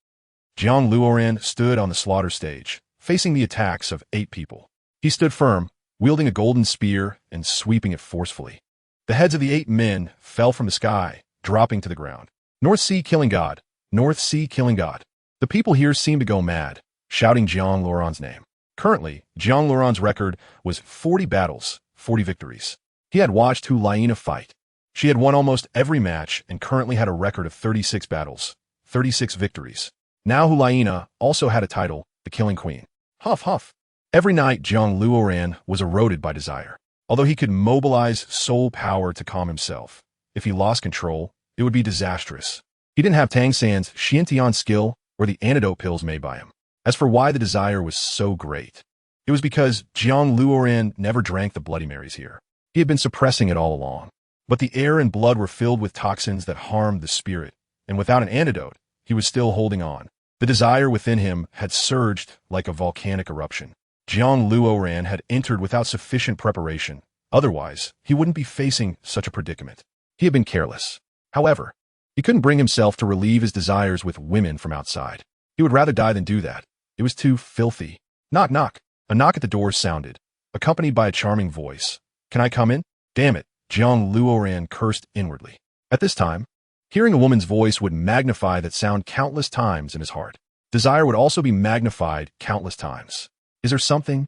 Jiang Luoran stood on the slaughter stage, facing the attacks of 8 people. He stood firm, wielding a golden spear and sweeping it forcefully. The heads of the 8 men fell from the sky, dropping to the ground. North Sea Killing God, North Sea Killing God. The people here seemed to go mad, shouting Jiang Luoran's name. Currently, Jiang Luoran's record was 40 battles, 40 victories. He had watched Hulaina fight. She had won almost every match and currently had a record of 36 battles, 36 victories. Now Hulaina also had a title, the Killing Queen. Huff, huff. Every night, Jiang Luoran was eroded by desire. Although he could mobilize soul power to calm himself, if he lost control, it would be disastrous. He didn't have Tang San's Xiantian skill or the antidote pills made by him. As for why the desire was so great, it was because Jiang Luoran never drank the Bloody Marys here. He had been suppressing it all along. But the air and blood were filled with toxins that harmed the spirit, and without an antidote, he was still holding on. The desire within him had surged like a volcanic eruption. Jiang Luoran had entered without sufficient preparation. Otherwise, he wouldn't be facing such a predicament. He had been careless. However, he couldn't bring himself to relieve his desires with women from outside. He would rather die than do that. It was too filthy. Knock, knock. A knock at the door sounded, accompanied by a charming voice. Can I come in? Damn it, Jiang Luoran cursed inwardly. At this time, hearing a woman's voice would magnify that sound countless times in his heart. desire would also be magnified countless times. Is there something?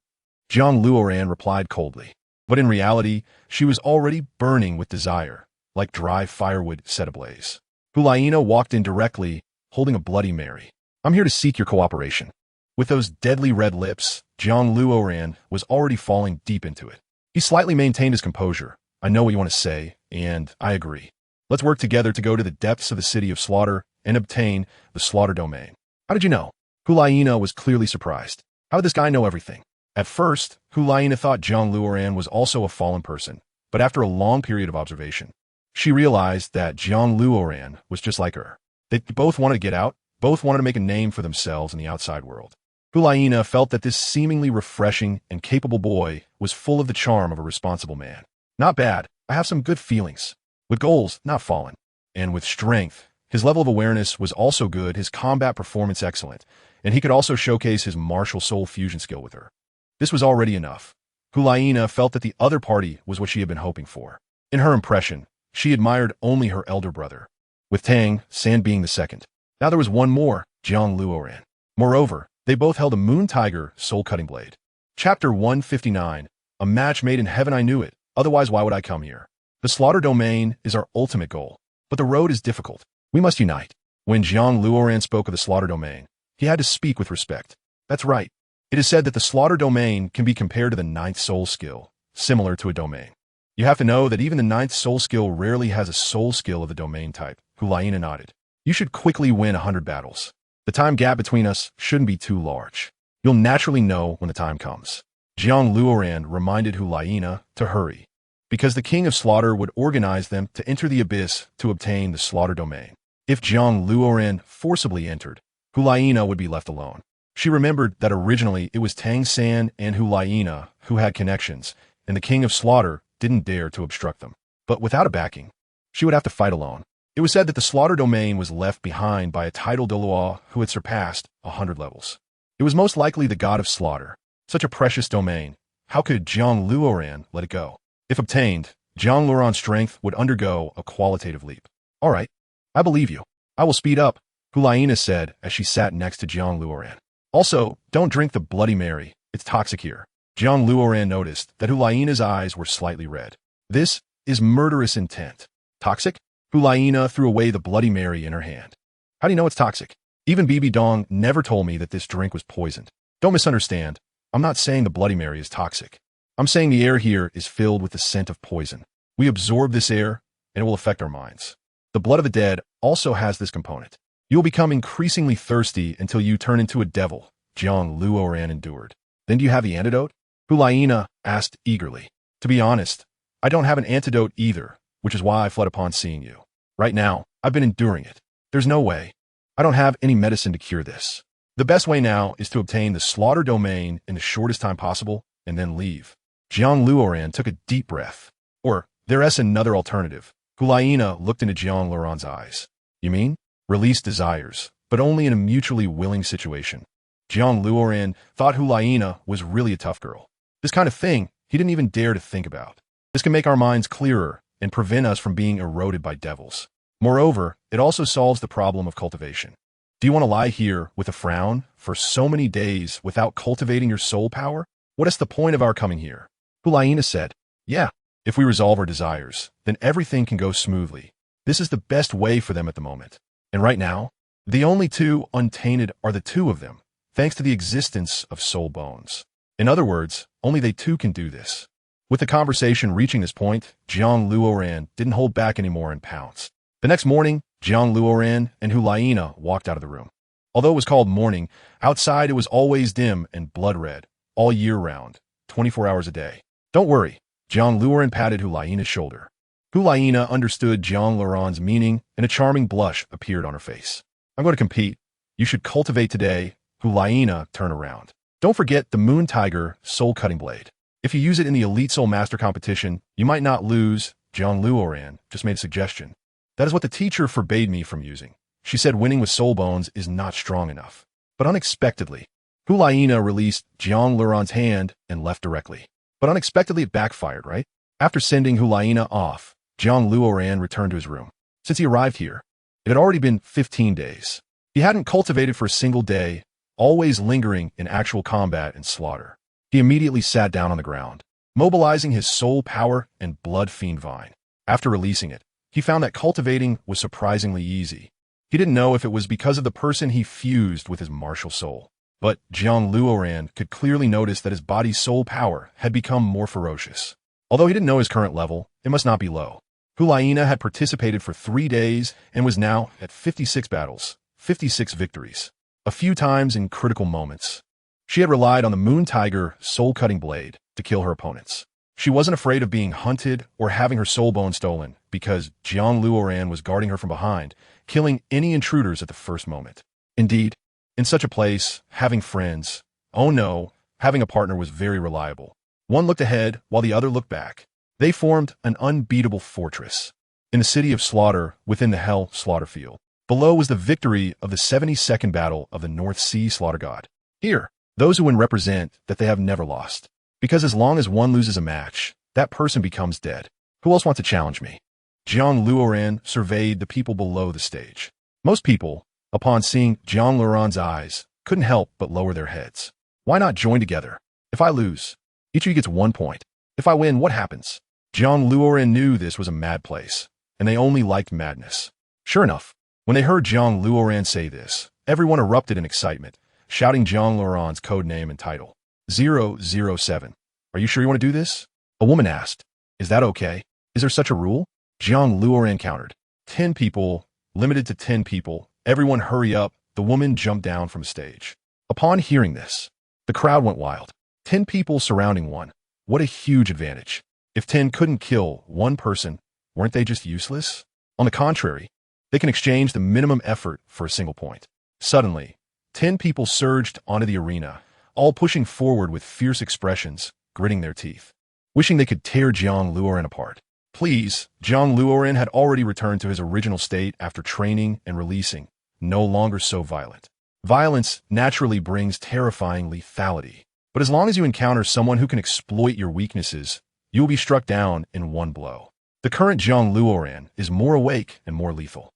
Jiang Luoran replied coldly. But in reality, she was already burning with desire, like dry firewood set ablaze. Hulaina walked in directly, holding a Bloody Mary. I'm here to seek your cooperation. With those deadly red lips, Jiang Luoran was already falling deep into it. He slightly maintained his composure. I know what you want to say, and I agree. Let's work together to go to the depths of the city of slaughter and obtain the slaughter domain. How did you know? Hulaina was clearly surprised. How did this guy know everything? At first, Hulaina thought Jiang Luoran was also a fallen person, but after a long period of observation, she realized that Jiang Luoran was just like her. They both wanted to get out, both wanted to make a name for themselves in the outside world. Hulaina felt that this seemingly refreshing and capable boy was full of the charm of a responsible man. Not bad, I have some good feelings. With goals, not fallen. And with strength, his level of awareness was also good, his combat performance excellent, and he could also showcase his martial soul fusion skill with her. This was already enough. Hulaina felt that the other party was what she had been hoping for. In her impression, she admired only her elder brother, with Tang San being the second. Now there was one more, Jiang Luoran. Moreover, they both held a moon tiger soul-cutting blade. Chapter 159, a match made in heaven. I knew it, otherwise why would I come here? The slaughter domain is our ultimate goal, but the road is difficult. We must unite. When Jiang Luoran spoke of the slaughter domain, he had to speak with respect. That's right. It is said that the slaughter domain can be compared to the ninth soul skill, similar to a domain. You have to know that even the ninth soul skill rarely has a soul skill of the domain type. Hulaina nodded. You should quickly win 100 battles. The time gap between us shouldn't be too large. You'll naturally know when the time comes. Jiang Luoran reminded Hulaina to hurry, because the king of slaughter would organize them to enter the abyss to obtain the slaughter domain. If Jiang Luoran forcibly entered, Hulaina would be left alone. She remembered that originally it was Tang San and Hulaina who had connections, and the king of slaughter didn't dare to obstruct them. But without a backing, she would have to fight alone. It was said that the slaughter domain was left behind by a Title Douluo who had surpassed 100 levels. It was most likely the god of slaughter. Such a precious domain. How could Jiang Luoran let it go? If obtained, JiangLuoran's strength would undergo a qualitative leap. All right, I believe you. I will speed up, Hulaina said as she sat next to Jiang Luoran. Also, don't drink the Bloody Mary. It's toxic here. Jiang Luoran noticed that Hulaina's eyes were slightly red. This is murderous intent. Toxic? Hulaina threw away the Bloody Mary in her hand. How do you know it's toxic? Even Bibi Dong never told me that this drink was poisoned. Don't misunderstand. I'm not saying the Bloody Mary is toxic. I'm saying the air here is filled with the scent of poison. We absorb this air, and it will affect our minds. The blood of the dead also has this component. You will become increasingly thirsty until you turn into a devil, Jiang Luoran endured. Then do you have the antidote? Hulaina asked eagerly. To be honest, I don't have an antidote either, which is why I fled upon seeing you. Right now, I've been enduring it. There's no way. I don't have any medicine to cure this. The best way now is to obtain the slaughter domain in the shortest time possible and then leave. Jiang Luoran took a deep breath. Or, there is another alternative. Hulaina looked into Jiang Luoran's eyes. You mean? Release desires, but only in a mutually willing situation. Jiang Luoran thought Hulaina was really a tough girl. This kind of thing he didn't even dare to think about. This can make our minds clearer and prevent us from being eroded by devils. Moreover, it also solves the problem of cultivation. Do you want to lie here with a frown for so many days without cultivating your soul power? What is the point of our coming here? Hulaina said, yeah, if we resolve our desires, then everything can go smoothly. This is the best way for them at the moment. And right now, the only two untainted are the two of them, thanks to the existence of soul bones. In other words, only they two can do this. With the conversation reaching this point, Jiang Luoran didn't hold back anymore and pounced. The next morning, Jiang Luoran and Hulaina walked out of the room. Although it was called morning, outside it was always dim and blood red, all year round, 24 hours a day. Don't worry, Jiang Luoran patted Hulaina's shoulder. Hulaina understood Jiang Luoran's meaning, and a charming blush appeared on her face. I'm going to compete. You should cultivate today. Hulaina turned around. Don't forget the Moon Tiger Soul-Cutting Blade. If you use it in the Elite Soul Master competition, you might not lose. Jiang Luoran just made a suggestion. That is what the teacher forbade me from using. She said winning with soul bones is not strong enough. But unexpectedly, Hulaina released Jiang Luoran's hand and left directly. But unexpectedly it backfired, right? After sending Hulaina off, Jiang Luoran returned to his room. Since he arrived here, it had already been 15 days. He hadn't cultivated for a single day, always lingering in actual combat and slaughter. He immediately sat down on the ground, mobilizing his soul power and blood fiend vine. After releasing it, he found that cultivating was surprisingly easy. He didn't know if it was because of the person he fused with his martial soul. But Jiang Luoran could clearly notice that his body's soul power had become more ferocious. Although he didn't know his current level, it must not be low. Hulaina had participated for 3 days and was now at 56 battles, 56 victories, a few times in critical moments. She had relied on the Moon Tiger soul-cutting blade to kill her opponents. She wasn't afraid of being hunted or having her soul bone stolen because Jiang Luoran was guarding her from behind, killing any intruders at the first moment. Indeed, in such a place, having friends, oh no, having a partner was very reliable. One looked ahead while the other looked back. They formed an unbeatable fortress. In the city of slaughter, within the Hell slaughter field, below was the victory of the 72nd battle of the North Sea slaughter god. Here, those who win represent that they have never lost. Because as long as one loses a match, that person becomes dead. Who else wants to challenge me? Jiang Luoran surveyed the people below the stage. Most people, upon seeing Jiang Luoran's eyes, couldn't help but lower their heads. Why not join together? If I lose, each of you gets 1 point. If I win, what happens? Jiang Luoran knew this was a mad place, and they only liked madness. Sure enough, when they heard Jiang Luoran say this, everyone erupted in excitement, shouting Jiang Luoran's code name and title. 007. Are you sure you want to do this? A woman asked. Is that okay? Is there such a rule? Jiang Luoran countered. 10 people, limited to 10 people. Everyone hurry up. The woman jumped down from the stage. Upon hearing this, the crowd went wild. 10 people surrounding one. What a huge advantage. If 10 couldn't kill one person, weren't they just useless? On the contrary, they can exchange the minimum effort for a single point. Suddenly, 10 people surged onto the arena, all pushing forward with fierce expressions, gritting their teeth, wishing they could tear Jiang Luoran apart. Please, Jiang Luoran had already returned to his original state after training and releasing, no longer so violent. Violence naturally brings terrifying lethality, but as long as you encounter someone who can exploit your weaknesses, you will be struck down in one blow. The current Jiang Luoran is more awake and more lethal.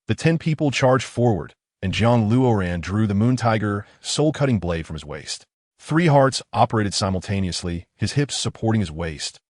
The 10 people charged forward, and Jiang Luoran drew the Moon Tiger soul-cutting blade from his waist. 3 hearts operated simultaneously, his hips supporting his waist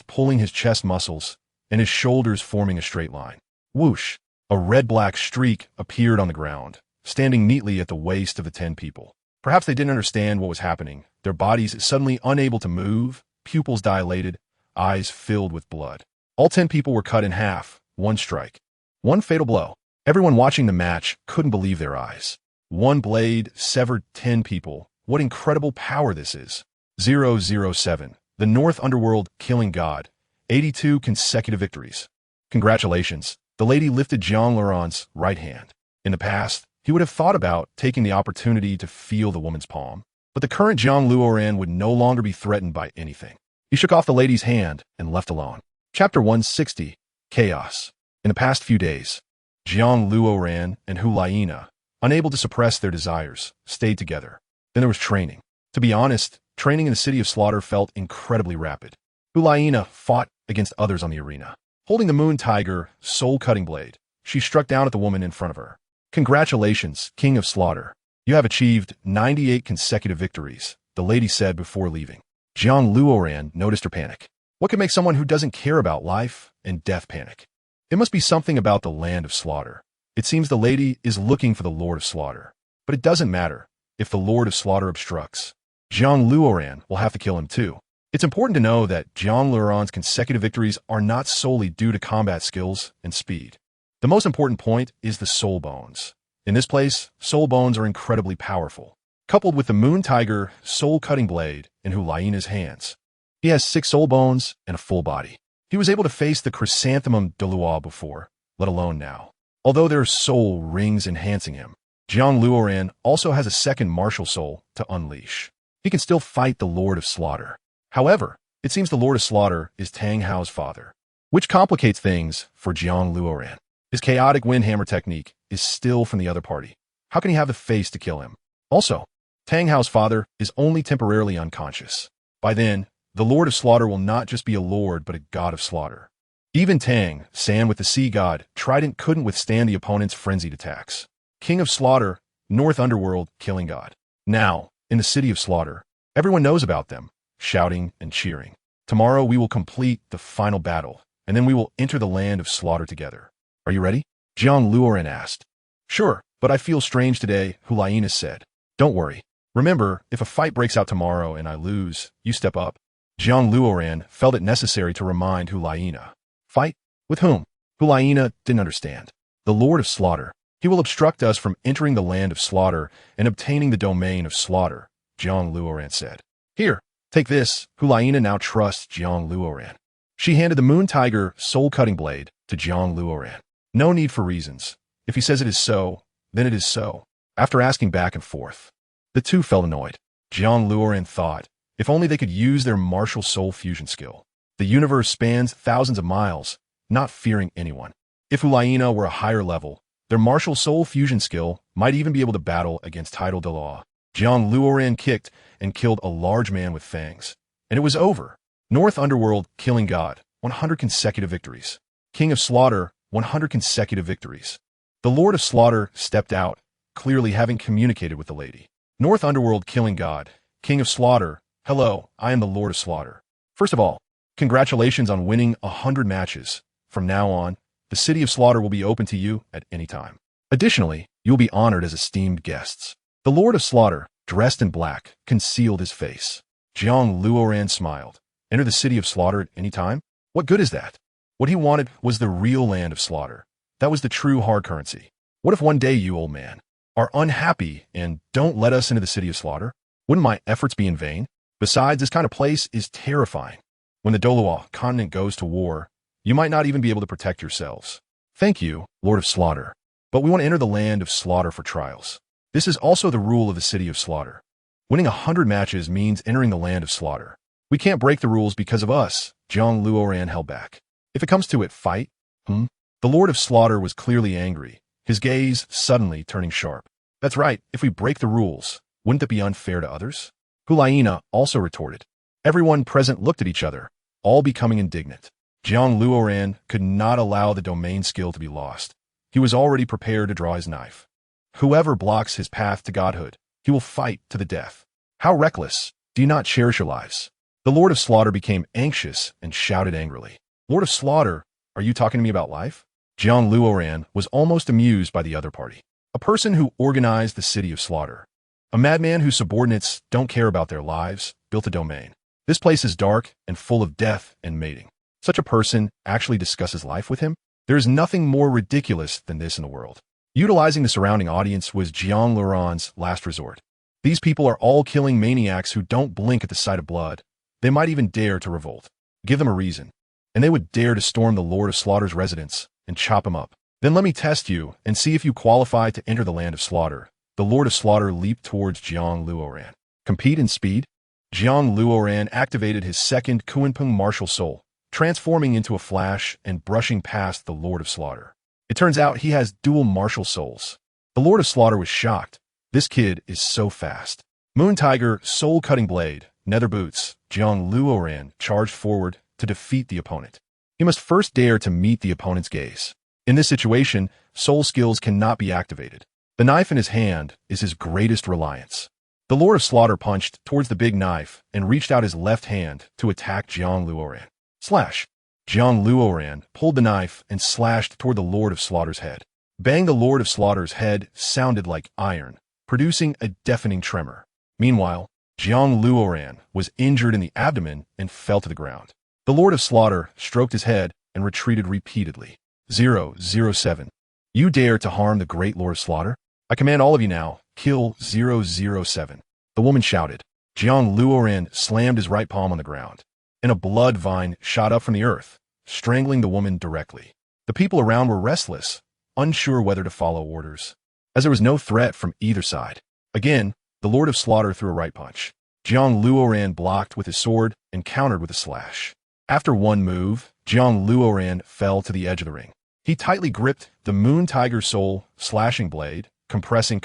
pulling his chest muscles, and his shoulders forming a straight line. Whoosh! A red-black streak appeared on the ground, standing neatly at the waist of the 10 people. Perhaps they didn't understand what was happening, their bodies suddenly unable to move, pupils dilated, eyes filled with blood. All 10 people were cut in half, one strike. One fatal blow. Everyone watching the match couldn't believe their eyes. One blade severed 10 people. What incredible power this is. 007. The North Underworld killing god. 82 consecutive victories. Congratulations. The lady lifted Jiang Luoran's right hand. In the past, he would have thought about taking the opportunity to feel the woman's palm. But the current Jiang Luoran would no longer be threatened by anything. He shook off the lady's hand and left alone. Chapter 160. Chaos. In the past few days, Jiang Luoran and Hulaina, unable to suppress their desires, stayed together. Then there was training. To be honest, training in the city of slaughter felt incredibly rapid. Hulaina fought against others on the arena. Holding the Moon Tiger soul-cutting blade, she struck down at the woman in front of her. Congratulations, King of Slaughter. You have achieved 98 consecutive victories, the lady said before leaving. Jiang Luoran noticed her panic. What could make someone who doesn't care about life and death panic? It must be something about the land of slaughter. It seems the lady is looking for the Lord of Slaughter. But it doesn't matter if the Lord of Slaughter obstructs. Jiang Luoran will have to kill him too. It's important to know that Jiang Luoran's consecutive victories are not solely due to combat skills and speed. The most important point is the soul bones. In this place, soul bones are incredibly powerful. Coupled with the Moon Tiger soul-cutting blade in Hulaina's hands, he has 6 soul bones and a full body. He was able to face the Chrysanthemum Douluo before, let alone now. Although there are soul rings enhancing him, Jiang Luoran also has a second martial soul to unleash. He can still fight the Lord of Slaughter. However, it seems the Lord of Slaughter is Tang Hao's father, which complicates things for Jiang Luoran. His chaotic windhammer technique is still from the other party. How can he have the face to kill him? Also, Tang Hao's father is only temporarily unconscious. By then, the Lord of Slaughter will not just be a lord, but a god of slaughter. Even Tang, San with the sea god, Trident couldn't withstand the opponent's frenzied attacks. King of Slaughter, North Underworld, killing god. Now, in the City of Slaughter, everyone knows about them, shouting and cheering. Tomorrow we will complete the final battle, and then we will enter the land of slaughter together. Are you ready? Jiang Luoran asked. Sure, but I feel strange today, Hulaina said. Don't worry. Remember, if a fight breaks out tomorrow and I lose, you step up. Jiang Luoran felt it necessary to remind Hulaina. Fight? With whom? Hulaina didn't understand. The Lord of Slaughter. He will obstruct us from entering the land of slaughter and obtaining the domain of slaughter, Jiang Luoran said. Here, take this. Hulaina now trusts Jiang Luoran. She handed the Moon Tiger soul-cutting blade to Jiang Luoran. No need for reasons. If he says it is so, then it is so. After asking back and forth, the two felt annoyed. Jiang Luoran thought, if only they could use their martial soul fusion skill. The universe spans thousands of miles, not fearing anyone. If Hulaina were a higher level, their martial soul fusion skill might even be able to battle against Title Douluo. Jiang Luoran kicked and killed a large man with fangs. And it was over. North Underworld, killing god, 100 consecutive victories. King of Slaughter, 100 consecutive victories. The Lord of Slaughter stepped out, clearly having communicated with the lady. North Underworld, killing god, King of Slaughter, hello, I am the Lord of Slaughter. First of all, congratulations on winning 100 matches. From now on, the City of Slaughter will be open to you at any time. Additionally, you will be honored as esteemed guests. The Lord of Slaughter, dressed in black, concealed his face. Jiang Luoran smiled. Enter the City of Slaughter at any time? What good is that? What he wanted was the real land of slaughter. That was the true hard currency. What if one day you, old man, are unhappy and don't let us into the City of Slaughter? Wouldn't my efforts be in vain? Besides, this kind of place is terrifying. When the Douluo continent goes to war, you might not even be able to protect yourselves. Thank you, Lord of Slaughter. But we want to enter the land of slaughter for trials. This is also the rule of the City of Slaughter. Winning 100 matches means entering the land of slaughter. We can't break the rules because of us, Jiang Luoran held back. If it comes to it, fight? The Lord of Slaughter was clearly angry, his gaze suddenly turning sharp. That's right, if we break the rules, wouldn't that be unfair to others? Hulaina also retorted. Everyone present looked at each other, all becoming indignant. Jiang Luoran could not allow the domain skill to be lost. He was already prepared to draw his knife. Whoever blocks his path to godhood, he will fight to the death. How reckless! Do you not cherish your lives? The Lord of Slaughter became anxious and shouted angrily. Lord of Slaughter, are you talking to me about life? Jiang Luoran was almost amused by the other party. A person who organized the City of Slaughter. A madman whose subordinates don't care about their lives, built a domain. This place is dark and full of death and mating. Such a person actually discusses life with him? There is nothing more ridiculous than this in the world. Utilizing the surrounding audience was Jiang Luoran's last resort. These people are all killing maniacs who don't blink at the sight of blood. They might even dare to revolt. Give them a reason, and they would dare to storm the Lord of Slaughter's residence and chop him up. Then let me test you and see if you qualify to enter the land of slaughter. The Lord of Slaughter leaped towards Jiang Luoran. Compete in speed? Jiang Luoran activated his second Kunpeng martial soul, transforming into a flash and brushing past the Lord of Slaughter. It turns out he has dual martial souls. The Lord of Slaughter was shocked. This kid is so fast. Moon Tiger, soul-cutting blade, nether boots, Jiang Luoran charged forward to defeat the opponent. He must first dare to meet the opponent's gaze. In this situation, soul skills cannot be activated. The knife in his hand is his greatest reliance. The Lord of Slaughter punched towards the big knife and reached out his left hand to attack Jiang Luoran. Slash! Jiang Luoran pulled the knife and slashed toward the Lord of Slaughter's head. Bang! The Lord of Slaughter's head sounded like iron, producing a deafening tremor. Meanwhile, Jiang Luoran was injured in the abdomen and fell to the ground. The Lord of Slaughter stroked his head and retreated repeatedly. 007. You dare to harm the great Lord of Slaughter? I command all of you now, kill 007. The woman shouted. Jiang Luoran slammed his right palm on the ground, and a blood vine shot up from the earth, strangling the woman directly. The people around were restless, unsure whether to follow orders, as there was no threat from either side. Again, the Lord of Slaughter threw a right punch. Jiang Luoran blocked with his sword and countered with a slash. After one move, Jiang Luoran fell to the edge of the ring. He tightly gripped the Moon Tiger Soul slashing blade, compressing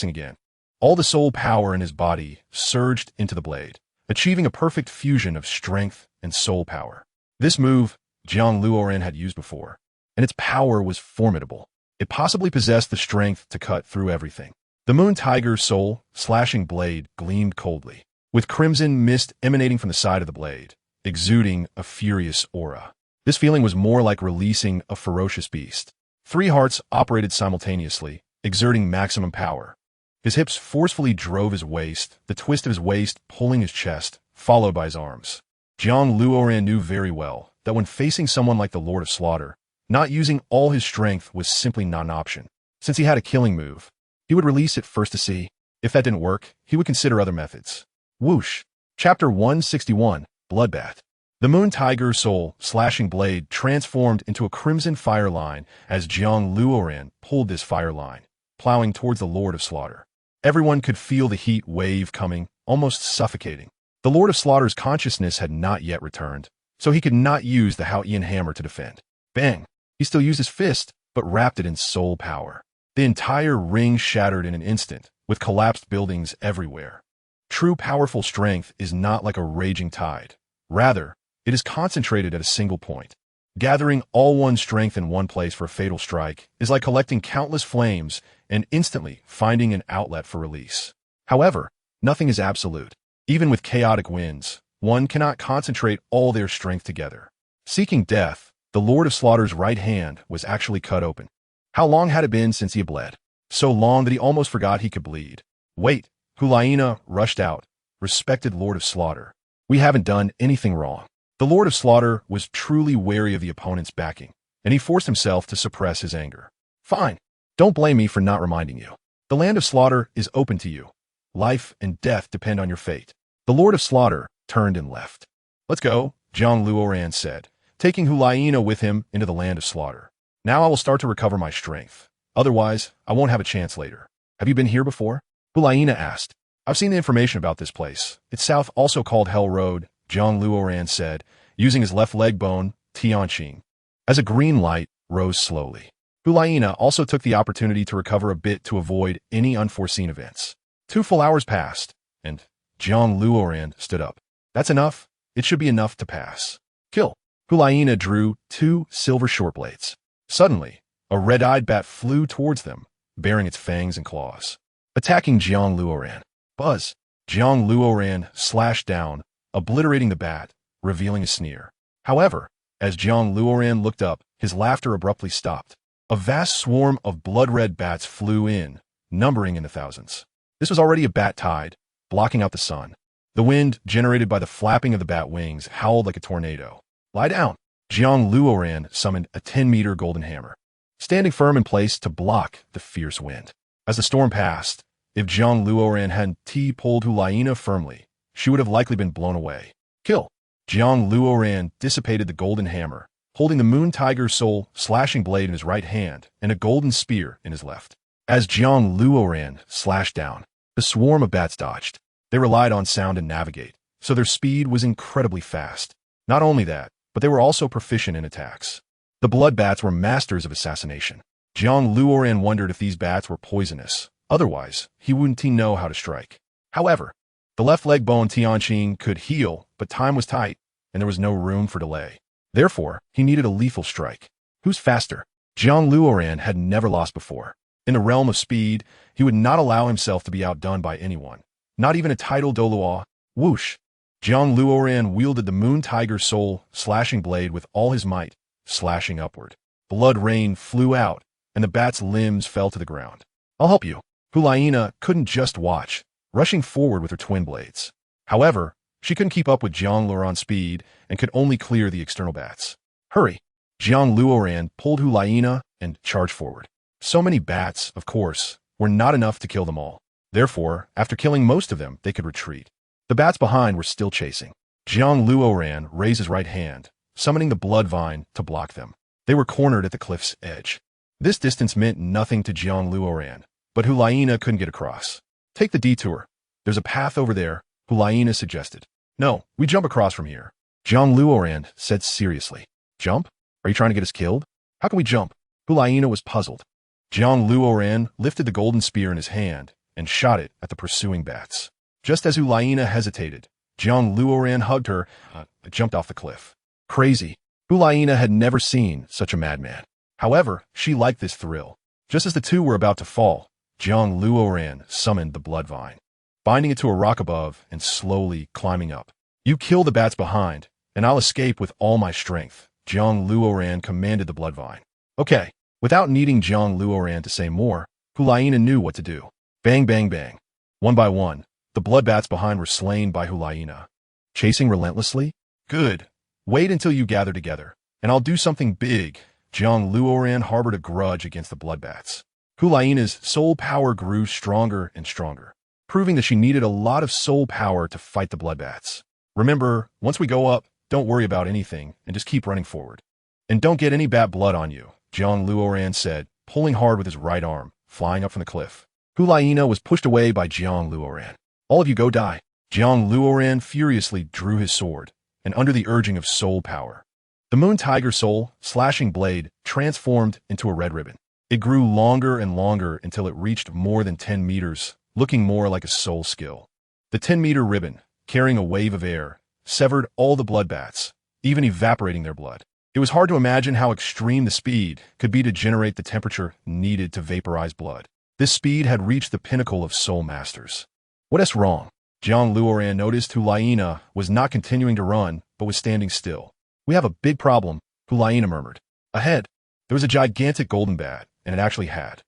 again. All the soul power in his body surged into the blade, achieving a perfect fusion of strength and soul power. This move Jiang Luoran had used before, and its power was formidable. It possibly possessed the strength to cut through everything. The moon tiger's soul-slashing blade gleamed coldly, with crimson mist emanating from the side of the blade, exuding a furious aura. This feeling was more like releasing a ferocious beast. 3 hearts operated simultaneously, exerting maximum power. His hips forcefully drove his waist, the twist of his waist pulling his chest, followed by his arms. Jiang Luoran knew very well that when facing someone like the Lord of Slaughter, not using all his strength was simply not an option. Since he had a killing move, he would release it first to see. If that didn't work, he would consider other methods. Whoosh. Chapter 161, Bloodbath. The moon tiger's soul-slashing blade transformed into a crimson fire line as Jiang Luoran pulled this fire line, plowing towards the Lord of Slaughter. Everyone could feel the heat wave coming, almost suffocating. The Lord of Slaughter's consciousness had not yet returned, so he could not use the Hao-Ian hammer to defend. Bang! He still used his fist, but wrapped it in soul power. The entire ring shattered in an instant, with collapsed buildings everywhere. True powerful strength is not like a raging tide. Rather, it is concentrated at a single point. Gathering all one's strength in one place for a fatal strike is like collecting countless flames and instantly finding an outlet for release. However, nothing is absolute. Even with chaotic winds, one cannot concentrate all their strength together. Seeking death, the Lord of Slaughter's right hand was actually cut open. How long had it been since he had bled? So long that he almost forgot he could bleed. Wait, Hulaina rushed out. Respected Lord of Slaughter, we haven't done anything wrong. The Lord of Slaughter was truly wary of the opponent's backing, and he forced himself to suppress his anger. Fine. Don't blame me for not reminding you. The land of slaughter is open to you. Life and death depend on your fate. The Lord of Slaughter turned and left. Let's go, Jiang Luoran said, taking Hulaina with him into the land of slaughter. Now I will start to recover my strength. Otherwise, I won't have a chance later. Have you been here before? Hulaina asked. I've seen the information about this place. It's south, also called Hell Road, Jiang Luoran said, using his left leg bone, Tianqing. As a green light rose slowly. Hulaina also took the opportunity to recover a bit to avoid any unforeseen events. 2 full hours passed, and Jiang Luoran stood up. That's enough. It should be enough to pass. Kill. Hulaina drew 2 silver short blades. Suddenly, a red-eyed bat flew towards them, bearing its fangs and claws. Attacking Jiang Luoran. Buzz. Jiang Luoran slashed down, obliterating the bat, revealing a sneer. However, as Jiang Luoran looked up, his laughter abruptly stopped. A vast swarm of blood-red bats flew in, numbering in the thousands. This was already a bat tide, blocking out the sun. The wind, generated by the flapping of the bat wings, howled like a tornado. Lie down. Jiang Luoran summoned a 10-meter golden hammer, standing firm in place to block the fierce wind. As the storm passed, if Jiang Luoran hadn't pulled Hulaina firmly, she would have likely been blown away. Kill. Jiang Luoran dissipated the golden hammer, holding the moon tiger's soul-slashing blade in his right hand and a golden spear in his left. As Jiang Luoran slashed down, the swarm of bats dodged. They relied on sound to navigate, so their speed was incredibly fast. Not only that, but they were also proficient in attacks. The blood bats were masters of assassination. Jiang Luoran wondered if these bats were poisonous. Otherwise, he wouldn't know how to strike. However, the left leg bone Tianqing could heal, but time was tight, and there was no room for delay. Therefore, he needed a lethal strike. Who's faster? Jiang Luoran had never lost before. In the realm of speed, he would not allow himself to be outdone by anyone. Not even a Title Douluo. Whoosh! Jiang Luoran wielded the moon tiger's soul-slashing blade with all his might, slashing upward. Blood rain flew out, and the bat's limbs fell to the ground. I'll help you. Hulaina couldn't just watch, rushing forward with her twin blades. However, she couldn't keep up with Jiang Luoran's speed and could only clear the external bats. Hurry! Jiang Luoran pulled Hulaina and charged forward. So many bats, of course, were not enough to kill them all. Therefore, after killing most of them, they could retreat. The bats behind were still chasing. Jiang Luoran raised his right hand, summoning the blood vine to block them. They were cornered at the cliff's edge. This distance meant nothing to Jiang Luoran, but Hulaina couldn't get across. Take the detour. There's a path over there, Hulaina suggested. No, we jump across from here. Jiang Luoran said seriously. Jump? Are you trying to get us killed? How can we jump? Hulaina was puzzled. Jiang Luoran lifted the golden spear in his hand and shot it at the pursuing bats. Just as Hulaina hesitated, Jiang Luoran hugged her and jumped off the cliff. Crazy. Hulaina had never seen such a madman. However, she liked this thrill. Just as the two were about to fall, Jiang Luoran summoned the blood vine, binding it to a rock above and slowly climbing up. "You kill the bats behind, and I'll escape with all my strength," Jiang Luoran commanded the blood vine. Okay. Without needing Jiang Luoran to say more, Hulaina knew what to do. Bang, bang, bang. One by one, the blood bats behind were slain by Hulaina. Chasing relentlessly? Good. Wait until you gather together, and I'll do something big. Jiang Luoran harbored a grudge against the blood bats. Hulaina's soul power grew stronger and stronger, proving that she needed a lot of soul power to fight the blood bats. Remember, once we go up, don't worry about anything and just keep running forward. And don't get any bat blood on you, Jiang Luoran said, pulling hard with his right arm, flying up from the cliff. Hulaina was pushed away by Jiang Luoran. "All of you go die." Jiang Luoran furiously drew his sword, and under the urging of soul power, the moon tiger soul, slashing blade, transformed into a red ribbon. It grew longer and longer until it reached more than 10 meters, looking more like a soul skill. The 10-meter ribbon, carrying a wave of air, severed all the blood bats, even evaporating their blood. It was hard to imagine how extreme the speed could be to generate the temperature needed to vaporize blood. This speed had reached the pinnacle of soul masters. What is wrong? Jiang Luoran noticed Hulaina was not continuing to run, but was standing still. "We have a big problem," Hulaina murmured. Ahead, there was a gigantic golden bat, and it actually had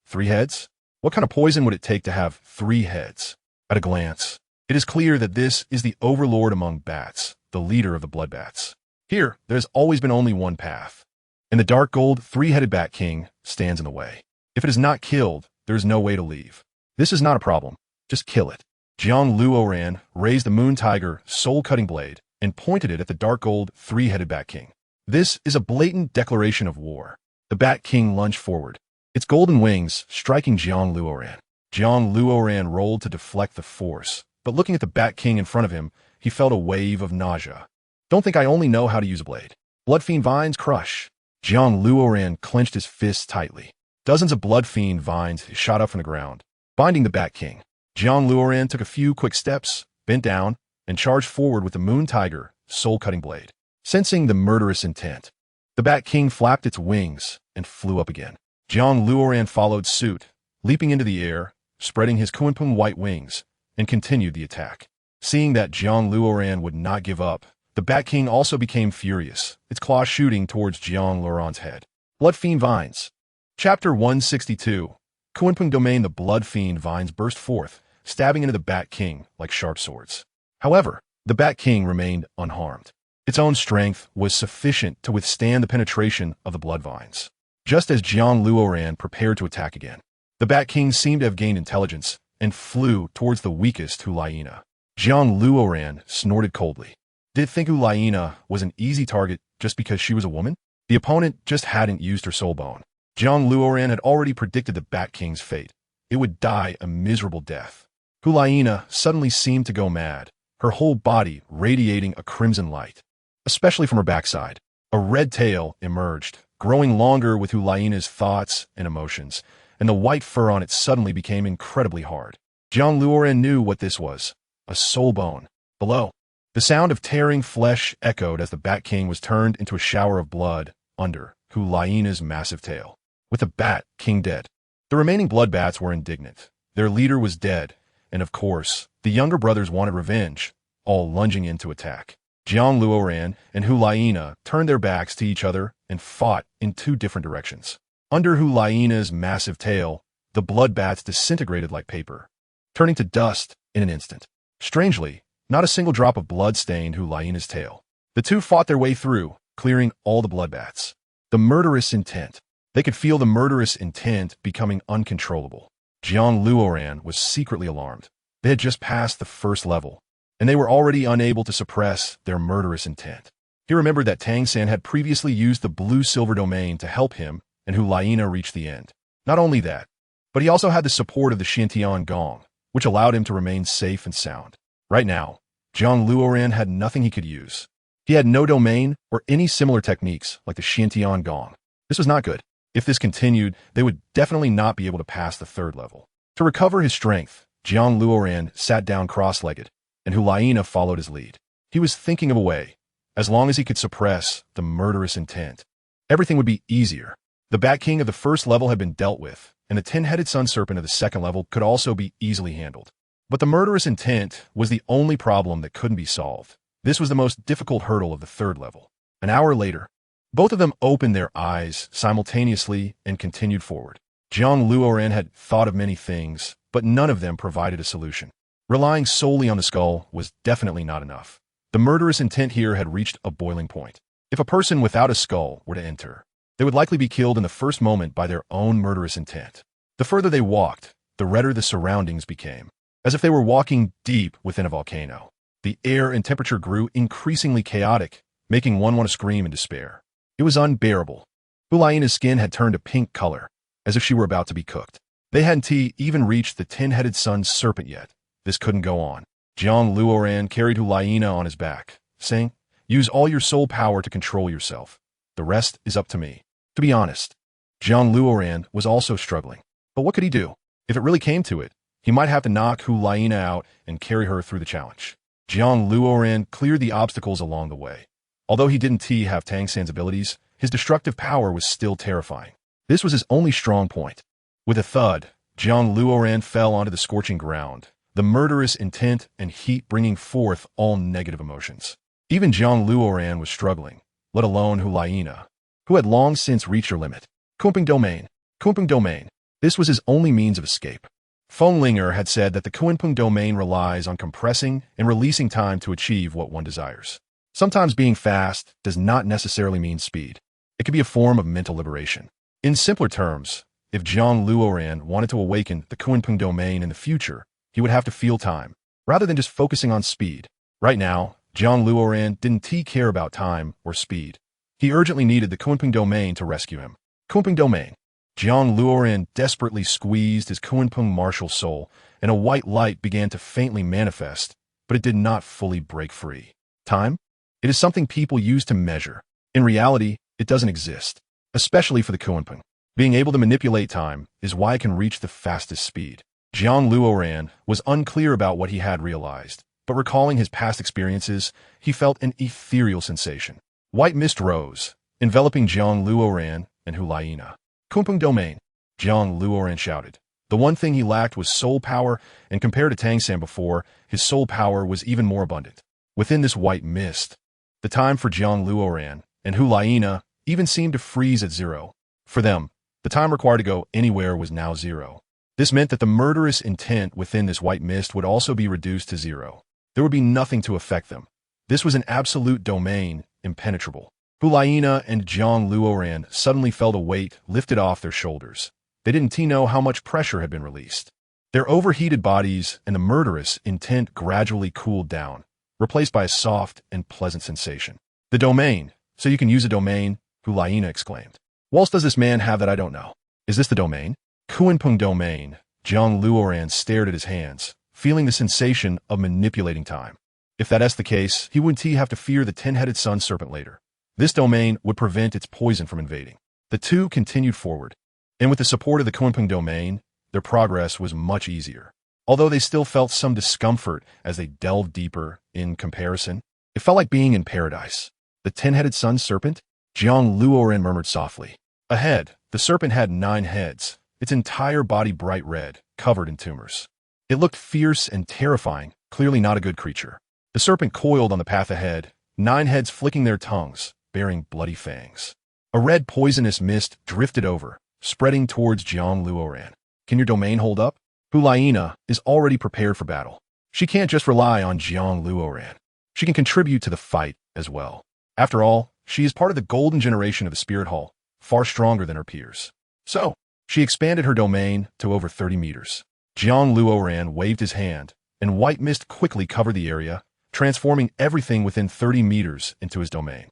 3 heads? What kind of poison would it take to have 3 heads? At a glance, it is clear that this is the overlord among bats, the leader of the blood bats. Here, there's always been only one path. And the dark gold 3-headed bat king stands in the way. If it is not killed, there is no way to leave. This is not a problem. Just kill it. Jiang Luoran raised the moon tiger soul-cutting blade and pointed it at the dark gold 3-headed bat king. This is a blatant declaration of war. The bat king lunged forward, its golden wings striking Jiang Luoran. Jiang Luoran rolled to deflect the force, but looking at the bat king in front of him, he felt a wave of nausea. "Don't think I only know how to use a blade. Blood fiend vines crush." Jiang Luoran clenched his fists tightly. Dozens of blood fiend vines shot up from the ground, binding the bat king. Jiang Luoran took a few quick steps, bent down, and charged forward with the moon tiger soul-cutting blade. Sensing the murderous intent, the bat king flapped its wings and flew up again. Jiang Luoran followed suit, leaping into the air, spreading his Kunpeng white wings, and continued the attack. Seeing that Jiang Luoran would not give up, the bat king also became furious, its claws shooting towards Jiang Luoran's head. Blood fiend vines. Chapter 162. Kunpeng domain. The blood fiend vines burst forth, stabbing into the bat king like sharp swords. However, the bat king remained unharmed. Its own strength was sufficient to withstand the penetration of the blood vines. Just as Jiang Luoran prepared to attack again, the bat king seemed to have gained intelligence and flew towards the weakest Hulaina. Jiang Luoran snorted coldly. Did it think Hulaina was an easy target just because she was a woman? The opponent just hadn't used her soul bone. Jiang Luoran had already predicted the Bat King's fate. It would die a miserable death. Hulaina suddenly seemed to go mad, her whole body radiating a crimson light, especially from her backside. A red tail emerged, growing longer with Hulaina's thoughts and emotions, and the white fur on it suddenly became incredibly hard. Jiang Luoran knew what this was, a soul bone. Below, the sound of tearing flesh echoed as the Bat King was turned into a shower of blood under Hulaina's massive tail. With the Bat King dead, the remaining blood bats were indignant. Their leader was dead, and of course, the younger brothers wanted revenge, all lunging in to attack. Jiang Luoran and Hulaina turned their backs to each other and fought in 2 different directions. Under Hulaina's massive tail, the blood bats disintegrated like paper, turning to dust in an instant. Strangely, not a single drop of blood stained Hulaina's tail. The 2 fought their way through, clearing all the blood bats. The murderous intent. They could feel the murderous intent becoming uncontrollable. Jiang Luoran was secretly alarmed. They had just passed the first level, and they were already unable to suppress their murderous intent. He remembered that Tang San had previously used the blue-silver domain to help him and Hulaina reach the end. Not only that, but he also had the support of the Xiantian Gong, which allowed him to remain safe and sound. Right now, Jiang Luoran had nothing he could use. He had no domain or any similar techniques like the Xiantian Gong. This was not good. If this continued, they would definitely not be able to pass the 3rd level. To recover his strength, Jiang Luoran sat down cross-legged, and Hulaina followed his lead. He was thinking of a way. As long as he could suppress the murderous intent, everything would be easier. The Bat King of the first level had been dealt with, and the 10-headed Sun Serpent of the second level could also be easily handled. But the murderous intent was the only problem that couldn't be solved. This was the most difficult hurdle of the third level. An hour later, both of them opened their eyes simultaneously and continued forward. Jiang Luoran had thought of many things, but none of them provided a solution. Relying solely on the skull was definitely not enough. The murderous intent here had reached a boiling point. If a person without a skull were to enter, they would likely be killed in the first moment by their own murderous intent. The further they walked, the redder the surroundings became, as if they were walking deep within a volcano. The air and temperature grew increasingly chaotic, making one want to scream in despair. It was unbearable. Hulaina's skin had turned a pink color, as if she were about to be cooked. They hadn't even reached the 10-headed Sun Serpent yet. This couldn't go on. Jiang Luoran carried Hulaina on his back, saying, "Use all your soul power to control yourself. The rest is up to me." To be honest, Jiang Luoran was also struggling. But what could he do? If it really came to it, he might have to knock Hulaina out and carry her through the challenge. Jiang Luoran cleared the obstacles along the way. Although he didn't have Tang San's abilities, his destructive power was still terrifying. This was his only strong point. With a thud, Jiang Luoran fell onto the scorching ground, the murderous intent and heat bringing forth all negative emotions. Even Jiang Luoran was struggling, let alone Hulaina, who had long since reached her limit. Kunpeng Domain. Kunpeng Domain. This was his only means of escape. Fenglinger had said that the Kunpeng Domain relies on compressing and releasing time to achieve what one desires. Sometimes being fast does not necessarily mean speed. It could be a form of mental liberation. In simpler terms, if Jiang Luoran wanted to awaken the Kunpeng Domain in the future, he would have to feel time, rather than just focusing on speed. Right now, Jiang Luoran didn't care about time or speed. He urgently needed the Kunpeng Domain to rescue him. Kunpeng Domain. Jiang Luoran desperately squeezed his Kunpeng martial soul, and a white light began to faintly manifest, but it did not fully break free. Time? It is something people use to measure. In reality, it doesn't exist, especially for the Kunpeng. Being able to manipulate time is why it can reach the fastest speed. Jiang Luoran was unclear about what he had realized, but recalling his past experiences, he felt an ethereal sensation. White mist rose, enveloping Jiang Luoran and Hulaina. Kunpeng Domain, Jiang Luoran shouted. The one thing he lacked was soul power, and compared to Tang San before, his soul power was even more abundant. Within this white mist, the time for Jiang Luoran and Hulaina even seemed to freeze at zero. For them, the time required to go anywhere was now zero. This meant that the murderous intent within this white mist would also be reduced to zero. There would be nothing to affect them. This was an absolute domain, impenetrable. Hulaina and Jiang Luoran suddenly felt a weight lifted off their shoulders. They didn't know how much pressure had been released. Their overheated bodies and the murderous intent gradually cooled down, replaced by a soft and pleasant sensation. The domain. So you can use a domain, Hulaina exclaimed. What else does this man have that I don't know? Is this the domain? Kunpeng Domain. Jiang Luoran stared at his hands, feeling the sensation of manipulating time. If that's the case, he wouldn't have to fear the 10-headed Sun Serpent later. This domain would prevent its poison from invading. The two continued forward, and with the support of the Kunpeng Domain, their progress was much easier. Although they still felt some discomfort as they delved deeper in comparison, it felt like being in paradise. The 10-headed Sun Serpent? Jiang Luoran murmured softly. Ahead, the serpent had 9 heads, its entire body bright red, covered in tumors. It looked fierce and terrifying, clearly not a good creature. The serpent coiled on the path ahead, 9 heads flicking their tongues, bearing bloody fangs. A red poisonous mist drifted over, spreading towards Jiang Luoran. Can your domain hold up? Hulaina is already prepared for battle. She can't just rely on Jiang Luoran. She can contribute to the fight as well. After all, she is part of the golden generation of the Spirit Hall, far stronger than her peers. So, she expanded her domain to over 30 meters. Jiang Luoran waved his hand, and white mist quickly covered the area, transforming everything within 30 meters into his domain.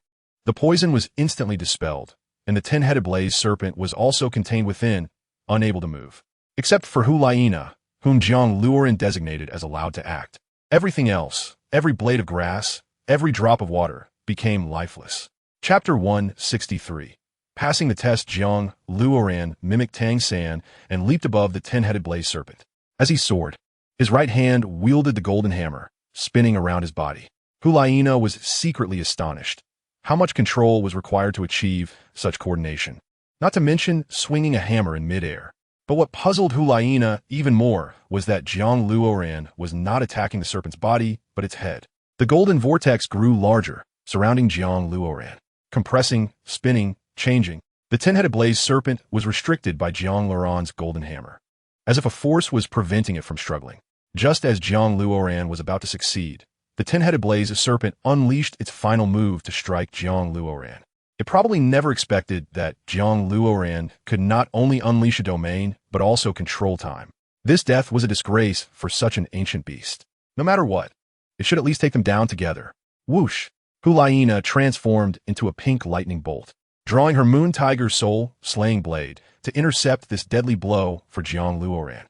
The poison was instantly dispelled, and the 10-headed blaze serpent was also contained within, unable to move. Except for Hulaina, whom Jiang Luoran designated as allowed to act. Everything else, every blade of grass, every drop of water, became lifeless. Chapter 163. Passing the test, Jiang Luoran mimicked Tang San and leaped above the 10-headed blaze serpent. As he soared, his right hand wielded the golden hammer, spinning around his body. Hulaina was secretly astonished. How much control was required to achieve such coordination? not to mention swinging a hammer in midair. But what puzzled Hulaina even more was that Jiang Luoran was not attacking the serpent's body, but its head. The golden vortex grew larger, surrounding Jiang Luoran, compressing, spinning, changing. The 10-headed blaze serpent was restricted by Jiang Luoran's golden hammer, as if a force was preventing it from struggling. Just as Jiang Luoran was about to succeed, the 10-headed blaze serpent unleashed its final move to strike Jiang Luoran. It probably never expected that Jiang Luoran could not only unleash a domain, but also control time. This death was a disgrace for such an ancient beast. No matter what, it should at least take them down together. Whoosh! Hulaina transformed into a pink lightning bolt, drawing her moon tiger soul slaying blade to intercept this deadly blow for Jiang Luoran.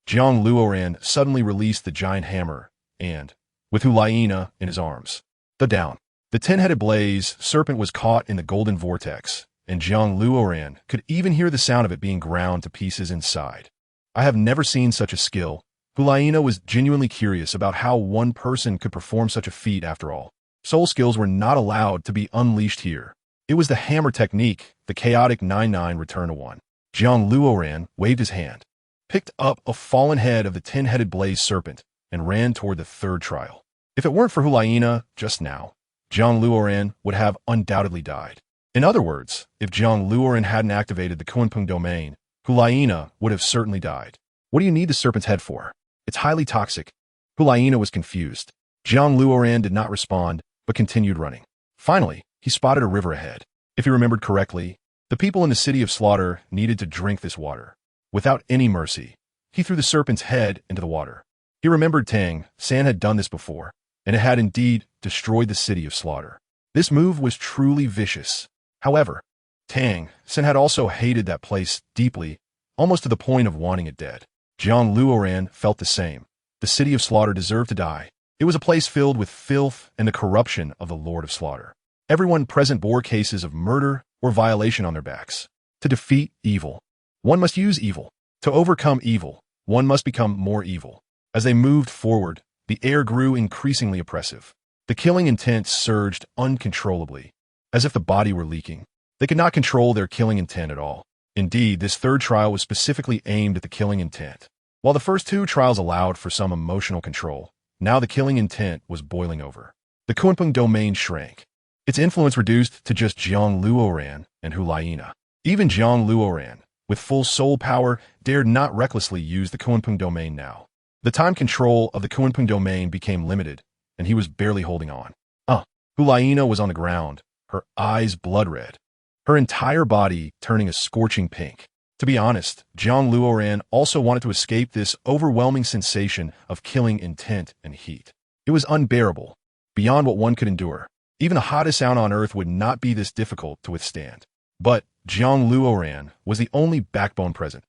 Jiang Luoran suddenly released the giant hammer and, with Hulaina in his arms, down. The 10-headed blaze serpent was caught in the golden vortex, and Jiang Luoran could even hear the sound of it being ground to pieces inside. I have never seen such a skill. Hulaina was genuinely curious about how one person could perform such a feat after all. Soul skills were not allowed to be unleashed here. It was the hammer technique, the chaotic 9-9 return to 1. Jiang Luoran waved his hand, picked up a fallen head of the 10-headed blaze serpent, and ran toward the third trial. If it weren't for Hulaina just now, Jiang Luoran would have undoubtedly died. In other words, if Jiang Luoran hadn't activated the Kunpeng domain, Hulaina would have certainly died. What do you need the serpent's head for? It's highly toxic. Hulaina was confused. Jiang Luoran did not respond, but continued running. Finally, he spotted a river ahead. If he remembered correctly, the people in the city of slaughter needed to drink this water. Without any mercy, he threw the serpent's head into the water. He remembered Tang San had done this before, and it had indeed destroyed the city of slaughter. This move was truly vicious. However, Tang San had also hated that place deeply, almost to the point of wanting it dead. Jiang Luoran felt the same. The city of slaughter deserved to die. It was a place filled with filth and the corruption of the Lord of Slaughter. Everyone present bore cases of murder or violation on their backs. To defeat evil, one must use evil. To overcome evil, one must become more evil. As they moved forward, the air grew increasingly oppressive. The killing intent surged uncontrollably, as if the body were leaking. They could not control their killing intent at all. Indeed, this third trial was specifically aimed at the killing intent. While the first two trials allowed for some emotional control, now the killing intent was boiling over. The Kunpeng domain shrank. Its influence reduced to just Jiang Luoran and Hulaina. Even Jiang Luoran, with full soul power, dared not recklessly use the Kunpeng domain now. The time control of the Kunpeng domain became limited, and he was barely holding on. Hulaina was on the ground, her eyes blood red, her entire body turning a scorching pink. To be honest, Jiang Luoran also wanted to escape this overwhelming sensation of killing intent and heat. It was unbearable, beyond what one could endure. Even the hottest sound on earth would not be this difficult to withstand. But Jiang Luoran was the only backbone present.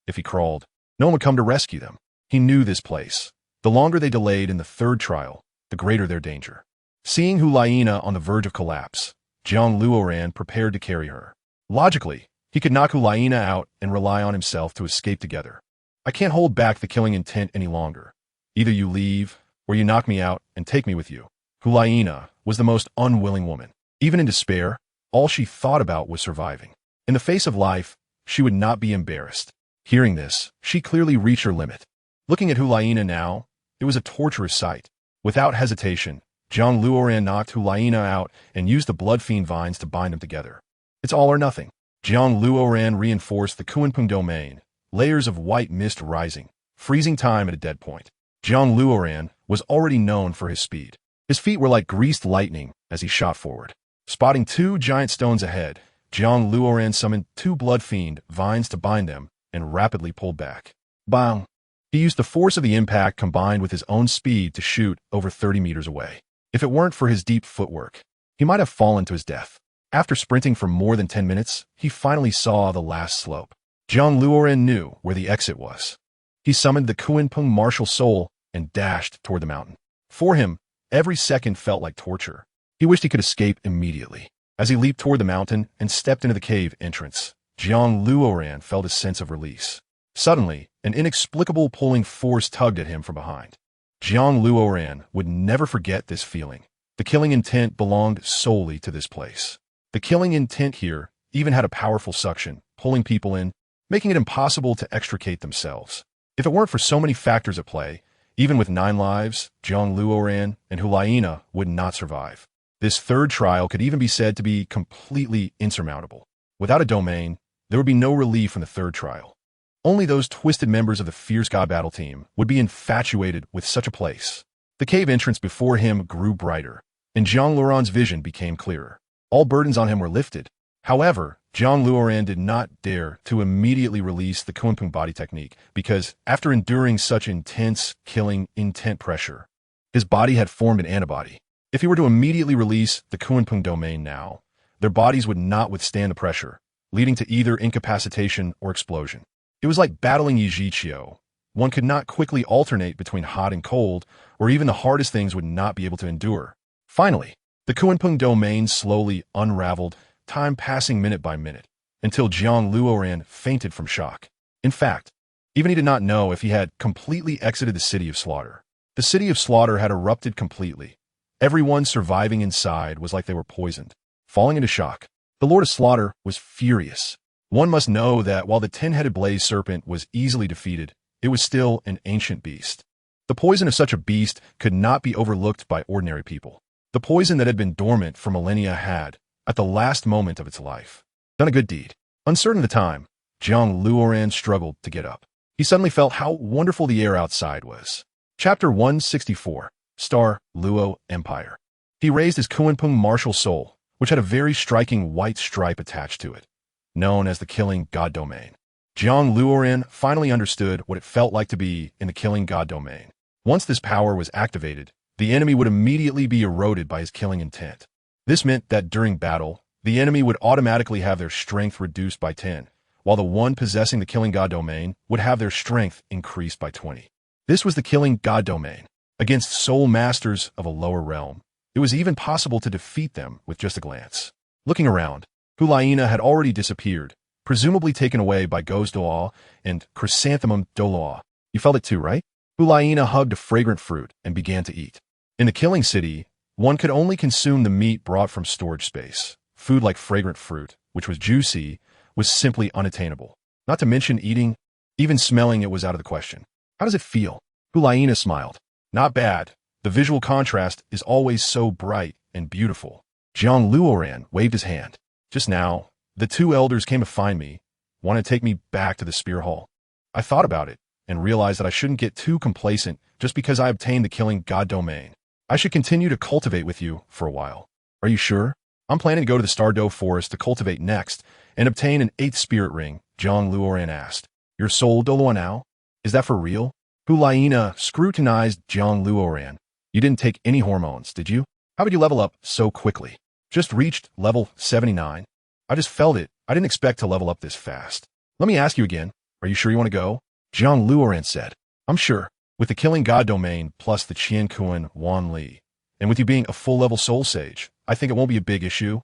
If he crawled, no one would come to rescue them. He knew this place. The longer they delayed in the third trial, the greater their danger. Seeing Hulaina on the verge of collapse, Jiang Luoran prepared to carry her. Logically, he could knock Hulaina out and rely on himself to escape together. I can't hold back the killing intent any longer. Either you leave, or you knock me out and take me with you. Hulaina was the most unwilling woman. Even in despair, all she thought about was surviving. In the face of life, she would not be embarrassed. Hearing this, she clearly reached her limit. Looking at Hulaina now, it was a torturous sight. Without hesitation, Jiang Luoran knocked Hulaina out and used the blood fiend vines to bind them together. It's all or nothing. Jiang Luoran reinforced the Kunpeng domain, layers of white mist rising, freezing time at a dead point. Jiang Luoran was already known for his speed. His feet were like greased lightning as he shot forward. Spotting two giant stones ahead, Jiang Luoran summoned two blood fiend vines to bind them and rapidly pulled back. Bang! He used the force of the impact combined with his own speed to shoot over 30 meters away. If it weren't for his deep footwork, he might have fallen to his death. After sprinting for more than 10 minutes, he finally saw the last slope. Jiang Luoran knew where the exit was. He summoned the Kunpeng martial soul and dashed toward the mountain. For him, every second felt like torture. He wished he could escape immediately. As he leaped toward the mountain and stepped into the cave entrance, Jiang Luoran felt a sense of release. Suddenly, an inexplicable pulling force tugged at him from behind. Jiang Luoran would never forget this feeling. The killing intent belonged solely to this place. The killing intent here even had a powerful suction, pulling people in, making it impossible to extricate themselves. If it weren't for so many factors at play, even with 9 lives, Jiang Luoran and Hulaina would not survive. This third trial could even be said to be completely insurmountable. Without a domain, there would be no relief from the third trial. Only those twisted members of the fierce god battle team would be infatuated with such a place. The cave entrance before him grew brighter, and Jiang Luoran's vision became clearer. All burdens on him were lifted. However, Jiang Luoran did not dare to immediately release the Kunpeng body technique because, after enduring such intense, killing, intent pressure, his body had formed an antibody. If he were to immediately release the Kunpeng domain now, their bodies would not withstand the pressure, leading to either incapacitation or explosion. It was like battling Yijiqiu. One could not quickly alternate between hot and cold, or even the hardest things would not be able to endure. Finally, the Kunpeng domain slowly unraveled, time passing minute by minute, until Jiang Luoran fainted from shock. In fact, even he did not know if he had completely exited the city of slaughter. The city of slaughter had erupted completely. Everyone surviving inside was like they were poisoned, falling into shock. The Lord of Slaughter was furious. One must know that while the 10-headed blaze serpent was easily defeated, it was still an ancient beast. The poison of such a beast could not be overlooked by ordinary people. The poison that had been dormant for millennia had, at the last moment of its life, done a good deed. Uncertain of the time, Jiang Luoran struggled to get up. He suddenly felt how wonderful the air outside was. Chapter 164, Star Luo Empire. He raised his Kunpeng martial soul, which had a very striking white stripe attached to it, known as the Killing God Domain. Jiang Luoran finally understood what it felt like to be in the Killing God Domain. Once this power was activated, the enemy would immediately be eroded by his killing intent. This meant that during battle, the enemy would automatically have their strength reduced by 10, while the one possessing the Killing God Domain would have their strength increased by 20. This was the Killing God Domain. Against soul masters of a lower realm, it was even possible to defeat them with just a glance. Looking around, Hulaina had already disappeared, presumably taken away by Ghost Douluo and Chrysanthemum Douluo. You felt it too, right? Hulaina hugged a fragrant fruit and began to eat. In the Killing City, one could only consume the meat brought from storage space. Food like fragrant fruit, which was juicy, was simply unattainable. Not to mention eating, even smelling it was out of the question. How does it feel? Hulaina smiled. Not bad. The visual contrast is always so bright and beautiful. Jiang Luoran waved his hand. Just now, the 2 elders came to find me, wanted to take me back to the Spear Hall. I thought about it and realized that I shouldn't get too complacent just because I obtained the Killing God Domain. I should continue to cultivate with you for a while. Are you sure? I'm planning to go to the Stardow Forest to cultivate next and obtain an 8th spirit ring, Jiang Luoran asked. Your soul Douluo now? Is that for real? Hulaina scrutinized Jiang Luoran. You didn't take any hormones, did you? How would you level up so quickly? Just reached level 79. I just felt it. I didn't expect to level up this fast. Let me ask you again. Are you sure you want to go? Jiang Luoran said. I'm sure. With the Killing God Domain plus the Qiankuan Wan Li, and with you being a full-level soul sage, I think it won't be a big issue.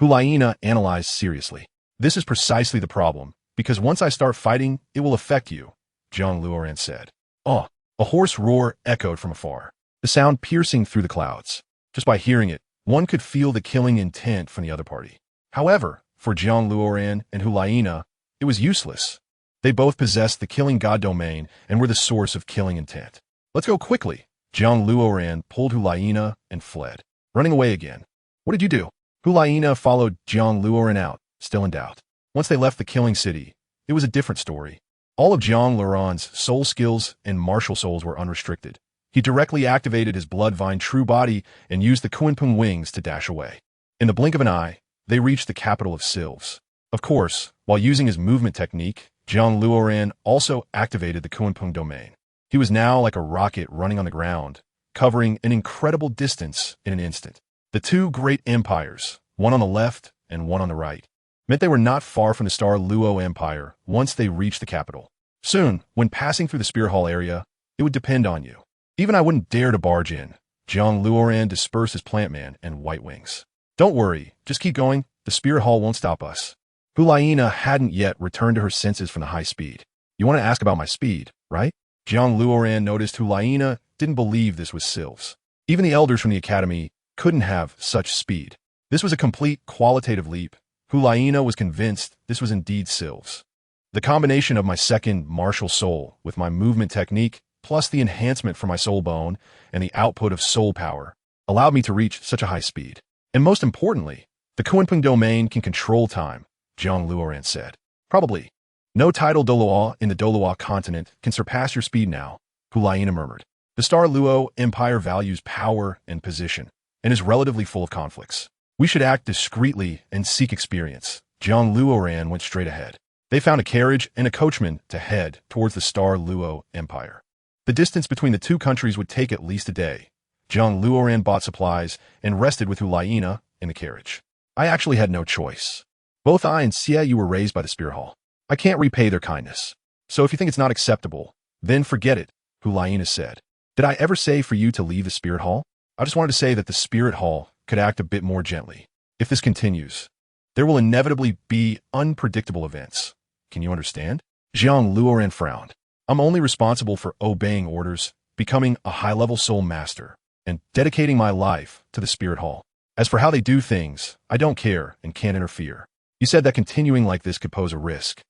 Hulaina analyzed seriously. This is precisely the problem, because once I start fighting, it will affect you, Jiang Luoran said. Oh, a hoarse roar echoed from afar, the sound piercing through the clouds. Just by hearing it, one could feel the killing intent from the other party. However, for Jiang Luoran and Hulaina, it was useless. They both possessed the Killing God Domain and were the source of killing intent. Let's go quickly. Jiang Luoran pulled Hulaina and fled, running away again. What did you do? Hulaina followed Jiang Luoran out, still in doubt. Once they left the Killing City, it was a different story. All of Jiang Luoran's soul skills and martial souls were unrestricted. He directly activated his Bloodvine true body and used the Kunpeng wings to dash away. In the blink of an eye, they reached the capital of Sylves. Of course, while using his movement technique, Jiang Luoran also activated the Kunpeng domain. He was now like a rocket running on the ground, covering an incredible distance in an instant. The 2 great empires, one on the left and one on the right, meant they were not far from the Star Luo Empire once they reached the capital. Soon, when passing through the Spear Hall area, it would depend on you. Even I wouldn't dare to barge in. Jiang Luoran dispersed his plant man and white wings. Don't worry, just keep going. The Spear Hall won't stop us. Hulaina hadn't yet returned to her senses from the high speed. You want to ask about my speed, right? Jiang Luoran noticed Hulaina didn't believe this was Sylves. Even the elders from the academy couldn't have such speed. This was a complete qualitative leap, Hulaina was convinced this was indeed Sylve's. The combination of my second martial soul with my movement technique, plus the enhancement for my soul bone and the output of soul power, allowed me to reach such a high speed. And most importantly, the Kunping domain can control time, Jiang Luoran said. Probably. No Title Douluo in the Douluo continent can surpass your speed now, Hulaina murmured. The Star Luo Empire values power and position, and is relatively full of conflicts. We should act discreetly and seek experience. Jiang Luoran went straight ahead. They found a carriage and a coachman to head towards the Star Luo Empire. The distance between the two countries would take at least a day. Jiang Luoran bought supplies and rested with Hulaina in the carriage. I actually had no choice. Both I and Xie Yu were raised by the Spirit Hall. I can't repay their kindness. So if you think it's not acceptable, then forget it, Hulaina said. Did I ever say for you to leave the Spirit Hall? I just wanted to say that the Spirit Hall could act a bit more gently. If this continues, there will inevitably be unpredictable events. Can you understand? Jiang Luoran frowned. I'm only responsible for obeying orders, becoming a high-level soul master, and dedicating my life to the Spirit Hall. As for how they do things, I don't care and can't interfere. You said that continuing like this could pose a risk.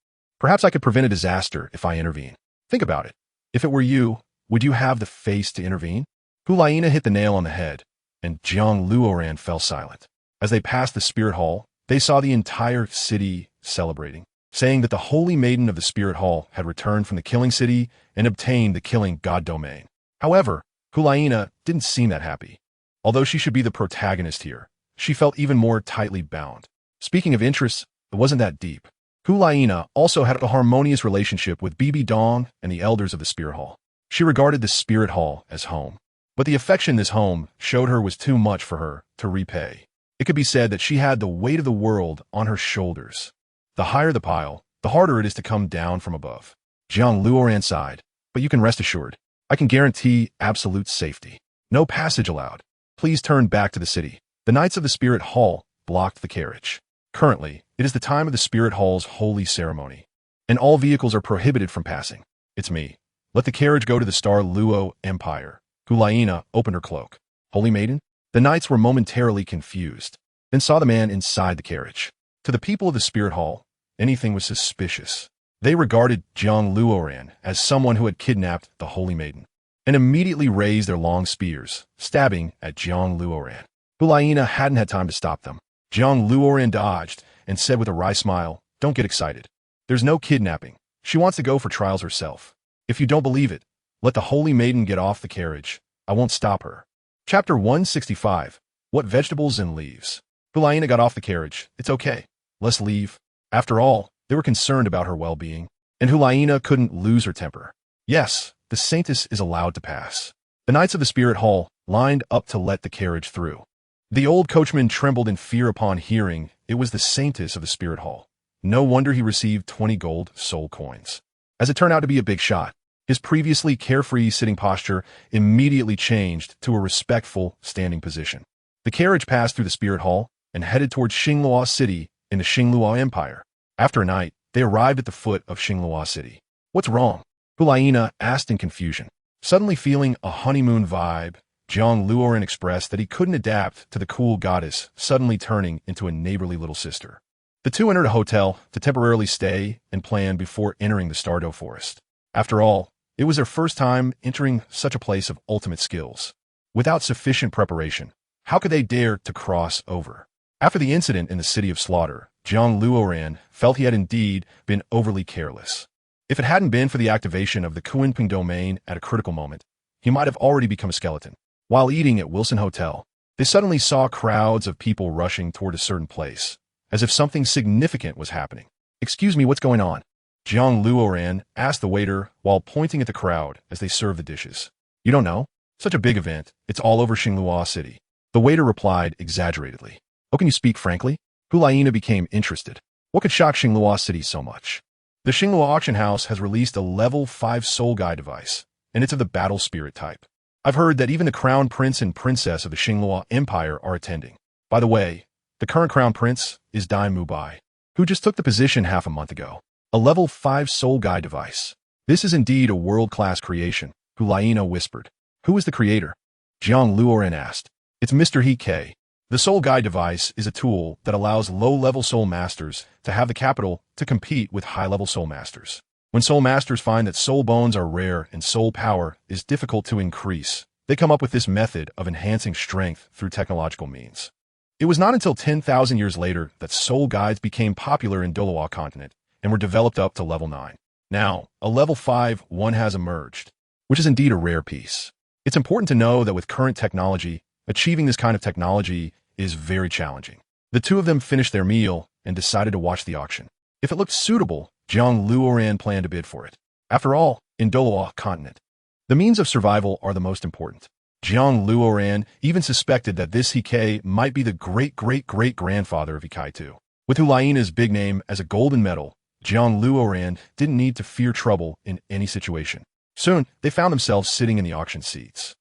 Perhaps I could prevent a disaster if I intervene. Think about it. If it were you, would you have the face to intervene? Hulaina hit the nail on the head, and Jiang Luoran fell silent. As they passed the Spirit Hall, they saw the entire city celebrating, saying that the Holy Maiden of the Spirit Hall had returned from the Killing City and obtained the Killing God domain. However, Hulaina didn't seem that happy. Although she should be the protagonist here, she felt even more tightly bound. Speaking of interests, it wasn't that deep. Hulaina also had a harmonious relationship with Bibi Dong and the elders of the Spirit Hall. She regarded the Spirit Hall as home. But the affection this home showed her was too much for her to repay. It could be said that she had the weight of the world on her shoulders. The higher the pile, the harder it is to come down from above. Jiang Luoran sighed, but you can rest assured. I can guarantee absolute safety. No passage allowed. Please turn back to the city. The Knights of the Spirit Hall blocked the carriage. Currently, it is the time of the Spirit Hall's holy ceremony, and all vehicles are prohibited from passing. It's me. Let the carriage go to the Star Luo Empire. Hulaina opened her cloak. Holy Maiden? The knights were momentarily confused, then saw the man inside the carriage. To the people of the Spirit Hall, anything was suspicious. They regarded Jiang Luoran as someone who had kidnapped the Holy Maiden, and immediately raised their long spears, stabbing at Jiang Luoran. Hulaina hadn't had time to stop them. Jiang Luoran dodged and said with a wry smile, "Don't get excited. There's no kidnapping. She wants to go for trials herself. If you don't believe it, let the Holy Maiden get off the carriage. I won't stop her." Chapter 165. What Vegetables and Leaves. Hulaina got off the carriage. It's okay. Let's leave. After all, they were concerned about her well-being, and Hulaina couldn't lose her temper. Yes, the Saintess is allowed to pass. The Knights of the Spirit Hall lined up to let the carriage through. The old coachman trembled in fear upon hearing it was the Saintess of the Spirit Hall. No wonder he received 20 gold soul coins. As it turned out to be a big shot, his previously carefree sitting posture immediately changed to a respectful standing position. The carriage passed through the Spirit Hall and headed towards Xingluo City in the Xingluo Empire. After a night, they arrived at the foot of Xingluo City. What's wrong? Hulaina asked in confusion. Suddenly feeling a honeymoon vibe, Jiang Luoran expressed that he couldn't adapt to the cool goddess suddenly turning into a neighborly little sister. The two entered a hotel to temporarily stay and plan before entering the Stardow Forest. After all, it was their first time entering such a place of ultimate skills. Without sufficient preparation, how could they dare to cross over? After the incident in the City of Slaughter, Jiang Luoran felt he had indeed been overly careless. If it hadn't been for the activation of the Kunping domain at a critical moment, he might have already become a skeleton. While eating at Wilson Hotel, they suddenly saw crowds of people rushing toward a certain place, as if something significant was happening. "Excuse me, what's going on?" Jiang Luoran asked the waiter while pointing at the crowd as they served the dishes. "You don't know? Such a big event. It's all over Xingluo City." The waiter replied exaggeratedly. "Oh, can you speak frankly?" Hulaina became interested. What could shock Xingluo City so much? The Xingluo Auction House has released a level 5 soul guide device, and it's of the battle spirit type. I've heard that even the crown prince and princess of the Xingluo Empire are attending. By the way, the current crown prince is Dai Mubai, who just took the position half a month ago. A level 5 soul guide device. This is indeed a world-class creation, Hulaina whispered. "Who is the creator?" Jiang Luoran asked. "It's Mr. He K. The Soul Guide device is a tool that allows low-level soul masters to have the capital to compete with high-level soul masters. When soul masters find that soul bones are rare and soul power is difficult to increase, they come up with this method of enhancing strength through technological means. It was not until 10,000 years later that soul guides became popular in Douluo continent and were developed up to level 9. Now, a level 5 one has emerged, which is indeed a rare piece. It's important to know that with current technology, achieving this kind of technology is very challenging. The two of them finished their meal and decided to watch the auction. If it looked suitable, Jiang Luoran planned to bid for it. After all, in Douluo continent, the means of survival are the most important. Jiang Luoran even suspected that this Hike might be the great-great-great-grandfather of Hike too. With Hulaina's big name as a golden medal, Jiang Luoran didn't need to fear trouble in any situation. Soon, they found themselves sitting in the auction seats.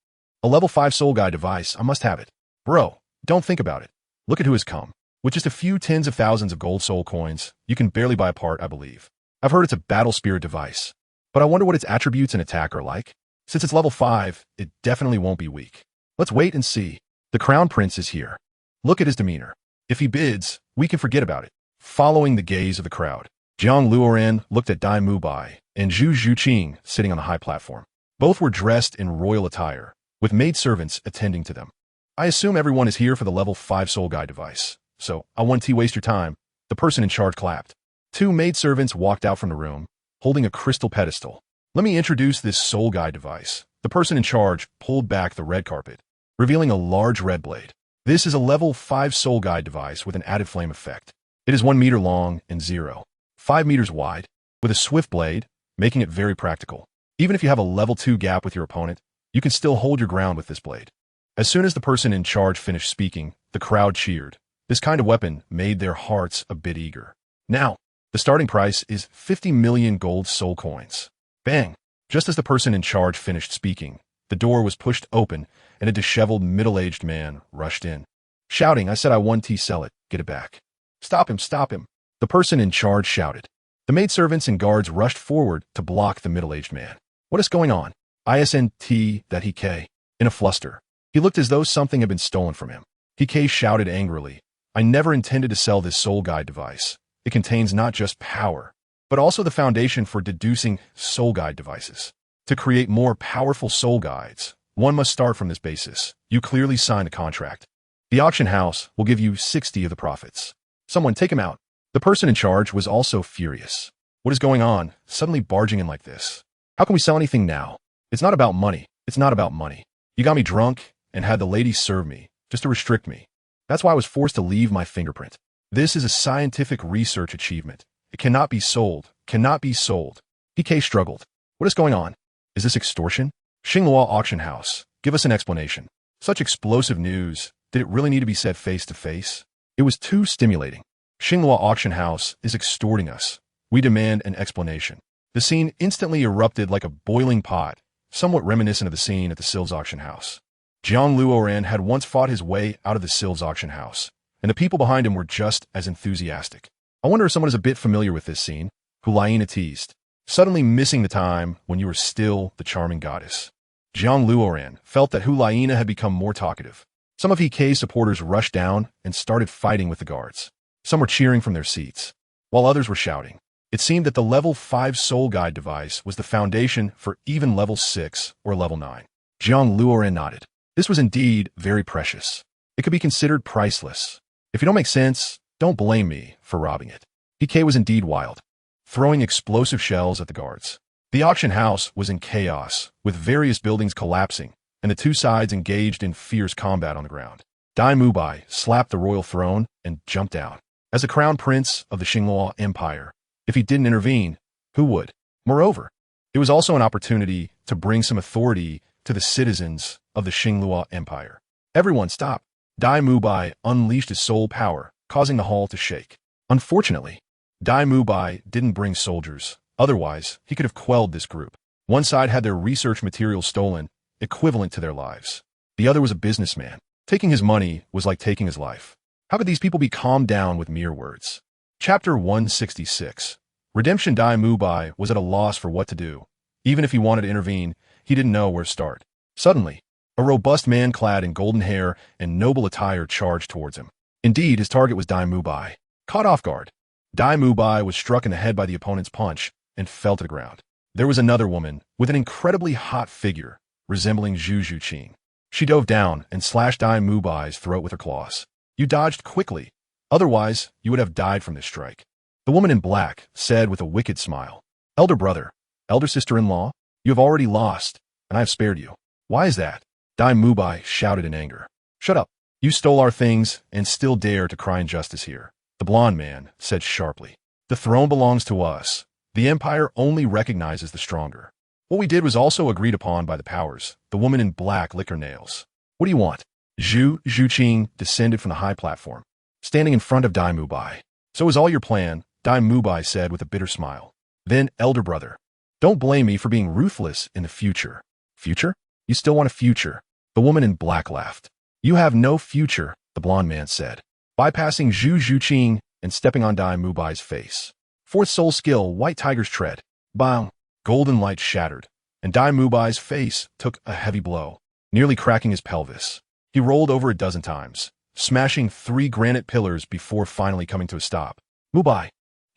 A level 5 soul guide device, I must have it. Bro, don't think about it. Look at who has come. With just a few tens of thousands of gold soul coins, you can barely buy a part, I believe. I've heard it's a battle spirit device, but I wonder what its attributes and attack are like. Since it's level 5, it definitely won't be weak. Let's wait and see. The Crown Prince is here. Look at his demeanor. If he bids, we can forget about it. Following the gaze of the crowd, Jiang Luoran looked at Dai Mubai and Zhu Zhuqing sitting on the high platform. Both were dressed in royal attire, with maidservants attending to them. I assume everyone is here for the level 5 soul guide device, so I won't waste your time. The person in charge clapped. 2 maidservants walked out from the room, holding a crystal pedestal. Let me introduce this soul guide device. The person in charge pulled back the red carpet, revealing a large red blade. This is a level 5 soul guide device with an added flame effect. It is 1 meter long and 0.5 meters wide, with a swift blade, making it very practical. Even if you have a level 2 gap with your opponent, you can still hold your ground with this blade. As soon as the person in charge finished speaking, the crowd cheered. This kind of weapon made their hearts a bit eager. Now, the starting price is 50 million gold soul coins. Bang! Just as the person in charge finished speaking, the door was pushed open and a disheveled middle-aged man rushed in. Shouting, I said I want to sell it, get it back. Stop him, stop him! The person in charge shouted. The maidservants and guards rushed forward to block the middle-aged man. What is going on? ISNT that Hike. In a fluster. He looked as though something had been stolen from him. Hike shouted angrily, I never intended to sell this soul guide device. It contains not just power, but also the foundation for deducing soul guide devices. To create more powerful soul guides, one must start from this basis. You clearly signed a contract. The auction house will give you 60 of the profits. Someone take him out. The person in charge was also furious. What is going on, suddenly barging in like this? How can we sell anything now? It's not about money. It's not about money. You got me drunk and had the ladies serve me, just to restrict me. That's why I was forced to leave my fingerprint. This is a scientific research achievement. It cannot be sold. Cannot be sold. PK struggled. What is going on? Is this extortion? Xingluo auction house. Give us an explanation. Such explosive news. Did it really need to be said face to face? It was too stimulating. Xingluo auction house is extorting us. We demand an explanation. The scene instantly erupted like a boiling pot, somewhat reminiscent of the scene at the Silves auction house. Jiang Luoran had once fought his way out of the Silves auction house, and the people behind him were just as enthusiastic. I wonder if someone is a bit familiar with this scene. Hulaina teased, suddenly missing the time when you were still the charming goddess. Jiang Luoran felt that Hulaina had become more talkative. Some of Hike's supporters rushed down and started fighting with the guards. Some were cheering from their seats, while others were shouting. It seemed that the level 5 soul guide device was the foundation for even level 6 or level 9. Jiang Luoran nodded. This was indeed very precious. It could be considered priceless. If you don't make sense, don't blame me for robbing it. PK was indeed wild, throwing explosive shells at the guards. The auction house was in chaos, with various buildings collapsing, and the two sides engaged in fierce combat on the ground. Dai Mubai slapped the royal throne and jumped down. As the crown prince of the Xingluo Empire, if he didn't intervene, who would? Moreover, it was also an opportunity to bring some authority to the citizens of the Xingluo Empire. Everyone stop. Dai Mubai unleashed his soul power, causing the hall to shake. Unfortunately, Dai Mubai didn't bring soldiers. Otherwise, he could have quelled this group. One side had their research materials stolen, equivalent to their lives. The other was a businessman. Taking his money was like taking his life. How could these people be calmed down with mere words? Chapter 166. Redemption. Dai Mubai was at a loss for what to do. Even if he wanted to intervene, he didn't know where to start. Suddenly, A robust man clad in golden hair and noble attire charged towards him. Indeed, his target was Dai Mubai. Caught off guard, Dai Mubai was struck in the head by the opponent's punch and fell to the ground. There was another woman with an incredibly hot figure resembling Zhu Zhuqing. She dove down and slashed Dai Mubai's throat with her claws. You dodged quickly. Otherwise, you would have died from this strike. The woman in black said with a wicked smile. Elder brother, elder sister-in-law, you have already lost, and I have spared you. Why is that? Dai Mubai shouted in anger. Shut up. You stole our things and still dare to cry injustice here. The blonde man said sharply. The throne belongs to us. The empire only recognizes the stronger. What we did was also agreed upon by the powers. The woman in black licked her nails. What do you want? Zhu Zhuqing descended from the high platform, standing in front of Dai Mubai. So is all your plan, Dai Mubai said with a bitter smile. Then, elder brother, don't blame me for being ruthless in the future. Future? You still want a future? The woman in black laughed. You have no future, the blonde man said, bypassing Zhu Zhuqing and stepping on Dai Mubai's face. Fourth soul skill, White Tiger's Tread. Bang! Golden light shattered, and Dai Mubai's face took a heavy blow, nearly cracking his pelvis. He rolled over a dozen times, smashing 3 granite pillars before finally coming to a stop. Mubai!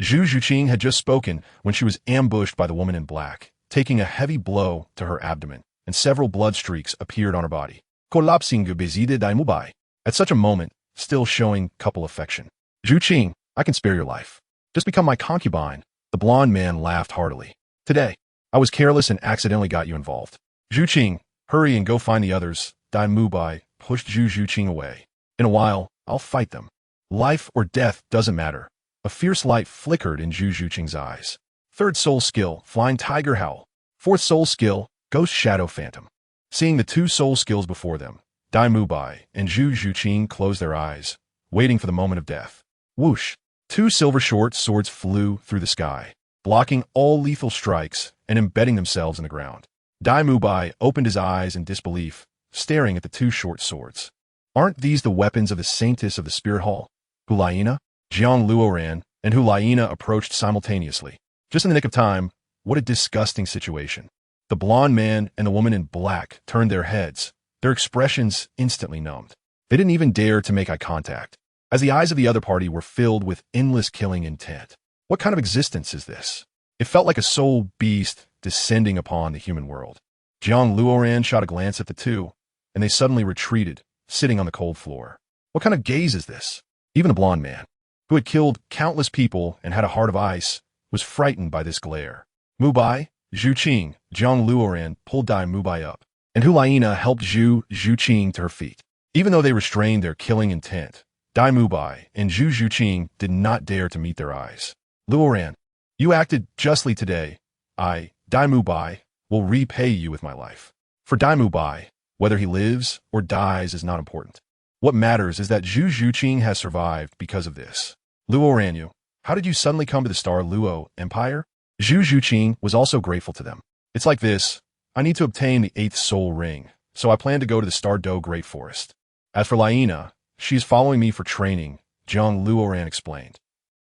Zhu Zhuqing had just spoken when she was ambushed by the woman in black, taking a heavy blow to her abdomen, and several blood streaks appeared on her body. Collapsing beside Dai Mubai. At such a moment, still showing couple affection. Zhuqing, I can spare your life. Just become my concubine. The blonde man laughed heartily. Today, I was careless and accidentally got you involved. Zhuqing, hurry and go find the others. Dai Mubai pushed Zhu Zhuqing away. In a while, I'll fight them. Life or death doesn't matter. A fierce light flickered in Zhu Zhuqing's eyes. Third soul skill, Flying Tiger Howl. Fourth soul skill, Ghost Shadow Phantom. Seeing the 2 soul skills before them, Dai Mubai and Zhu Zhuqing closed their eyes, waiting for the moment of death. Whoosh! 2 silver short swords flew through the sky, blocking all lethal strikes and embedding themselves in the ground. Dai Mubai opened his eyes in disbelief, staring at the 2 short swords. Aren't these the weapons of the Saintess of the Spirit Hall? Hulaina, Jiang Luoran, and Hulaina approached simultaneously. Just in the nick of time, what a disgusting situation. The blonde man and the woman in black turned their heads, their expressions instantly numbed. They didn't even dare to make eye contact, as the eyes of the other party were filled with endless killing intent. What kind of existence is this? It felt like a soul beast descending upon the human world. Jiang Luoran shot a glance at the 2, and they suddenly retreated, sitting on the cold floor. What kind of gaze is this? Even the blonde man, who had killed countless people and had a heart of ice, was frightened by this glare. Mubai, Zhuqing, Jiang Luoran pulled Dai Mubai up, and Hulaina helped Zhu Zhuqing to her feet. Even though they restrained their killing intent, Dai Mubai and Zhu Zhuqing did not dare to meet their eyes. Luoran, you acted justly today. I, Dai Mubai, will repay you with my life. For Dai Mubai, whether he lives or dies is not important. What matters is that Zhu Zhuqing has survived because of this. Luoran, how did you suddenly come to the Star Luo Empire? Zhu Zhuqing was also grateful to them. It's like this. I need to obtain the 8th soul ring, so I plan to go to the Star Do Great Forest. As for Laina, she is following me for training, Jiang Luoran explained.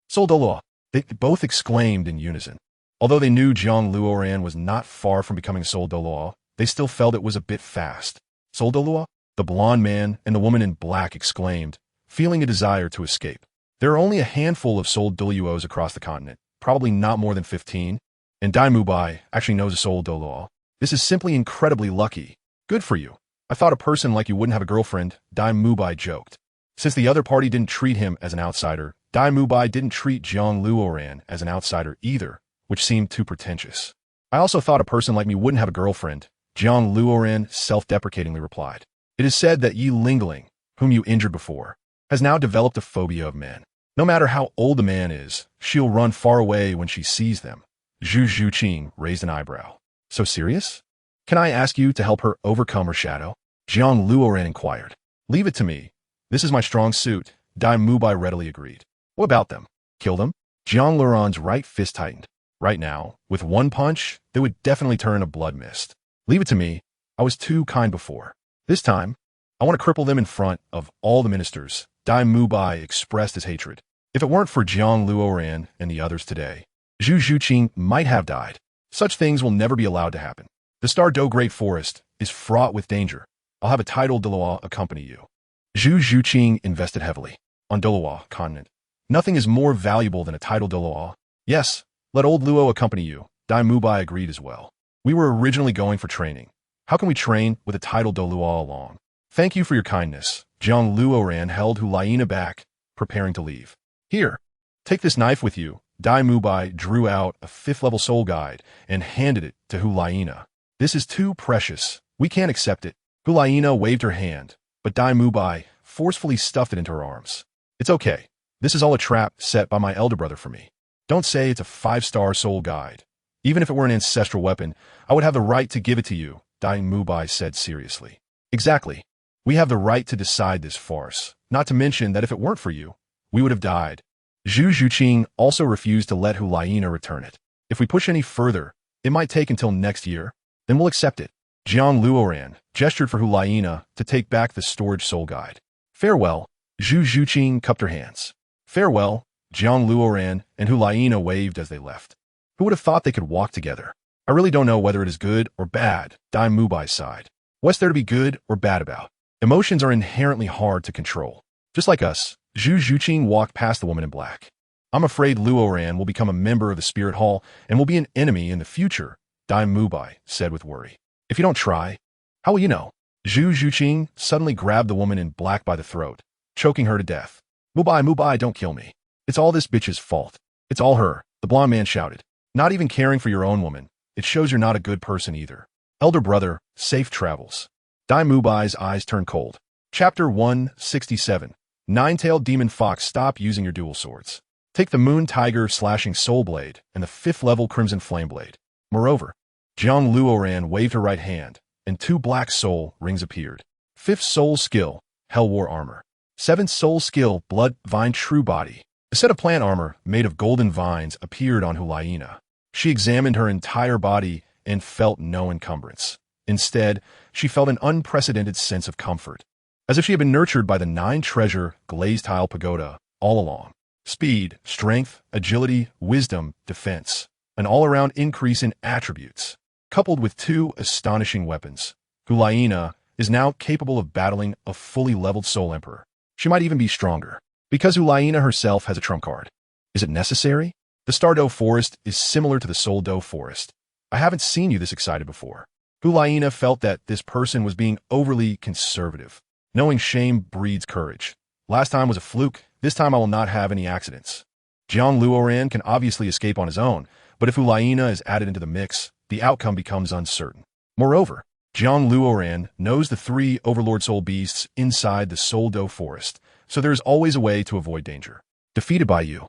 Soul Douluo, they both exclaimed in unison. Although they knew Jiang Luoran was not far from becoming Soul Douluo, they still felt it was a bit fast. Soul Douluo? The blonde man and the woman in black exclaimed, feeling a desire to escape. There are only a handful of Soul Douluos across the continent, probably not more than 15, and Dai Mubai actually knows a Soul Douluo. This is simply incredibly lucky. Good for you. I thought a person like you wouldn't have a girlfriend, Dai Mubai joked. Since the other party didn't treat him as an outsider, Dai Mubai didn't treat Jiang Luoran as an outsider either, which seemed too pretentious. I also thought a person like me wouldn't have a girlfriend, Jiang Luoran self-deprecatingly replied. It is said that Yi Lingling, whom you injured before, has now developed a phobia of men. No matter how old the man is, she'll run far away when she sees them. Zhu Zhuqing raised an eyebrow. So serious? Can I ask you to help her overcome her shadow? Jiang Luoran inquired. Leave it to me. This is my strong suit, Dai Mubai readily agreed. What about them? Kill them? Jiang Luoran's right fist tightened. Right now, with one punch, they would definitely turn a blood mist. Leave it to me. I was too kind before. This time, I want to cripple them in front of all the ministers. Dai Mubai expressed his hatred. If it weren't for Jiang Luoran and the others today, Zhu Zhuqing might have died. Such things will never be allowed to happen. The Star Do Great Forest is fraught with danger. I'll have a Title Douluo accompany you. Zhu Zhuqing invested heavily on Douluo continent. Nothing is more valuable than a Title Douluo. Yes, let old Luo accompany you. Dai Mubai agreed as well. We were originally going for training. How can we train with a Title Douluo along? Thank you for your kindness. Jiang Luoran held Hulaina back, preparing to leave. Here, take this knife with you. Dai Mubai drew out a 5th-level soul guide and handed it to Hulaina. This is too precious. We can't accept it. Hulaina waved her hand, but Dai Mubai forcefully stuffed it into her arms. It's okay. This is all a trap set by my elder brother for me. Don't say it's a 5-star soul guide. Even if it were an ancestral weapon, I would have the right to give it to you, Dai Mubai said seriously. Exactly. We have the right to decide this farce. Not to mention that if it weren't for you, we would have died. Zhu Zhuqing also refused to let Hulaina return it. If we push any further, it might take until next year. Then we'll accept it. Jiang Luoran gestured for Hulaina to take back the storage soul guide. Farewell. Zhu Zhuqing cupped her hands. Farewell. Jiang Luoran and Hulaina waved as they left. Who would have thought they could walk together? I really don't know whether it is good or bad, Dai Mubai sighed. What's there to be good or bad about? Emotions are inherently hard to control. Just like us, Zhu Zhuqing walked past the woman in black. I'm afraid Luoran will become a member of the Spirit Hall and will be an enemy in the future, Dai Mubai said with worry. If you don't try, how will you know? Zhu Zhuqing suddenly grabbed the woman in black by the throat, choking her to death. Mubai, don't kill me. It's all this bitch's fault. It's all her, the blonde man shouted. Not even caring for your own woman. It shows you're not a good person either. Elder brother, safe travels. Dai Mubai's eyes turned cold. Chapter 167. Nine-tailed demon fox, stop using your dual swords. Take the moon tiger slashing soul blade and the 5th-level crimson flame blade. Moreover, Jiang Luoran waved her right hand, and 2 black soul rings appeared. 5th soul skill, Hell War armor. 7th soul skill, Blood Vine True Body. A set of plant armor made of golden vines appeared on Hulaina. She examined her entire body and felt no encumbrance. Instead, she felt an unprecedented sense of comfort, as if she had been nurtured by the 9-treasure glazed tile pagoda all along. Speed, strength, agility, wisdom, defense. An all-around increase in attributes. Coupled with 2 astonishing weapons, Hulaina is now capable of battling a fully leveled Soul Emperor. She might even be stronger, because Hulaina herself has a trump card. Is it necessary? The Stardow Forest is similar to the Soul Dough Forest. I haven't seen you this excited before. Hulaina felt that this person was being overly conservative. Knowing shame breeds courage. Last time was a fluke. This time I will not have any accidents. Jiang Luoran can obviously escape on his own, but if Hulaina is added into the mix, the outcome becomes uncertain. Moreover, Jiang Luoran knows the 3 Overlord Soul Beasts inside the Soul Dough Forest, so there is always a way to avoid danger. Defeated by you.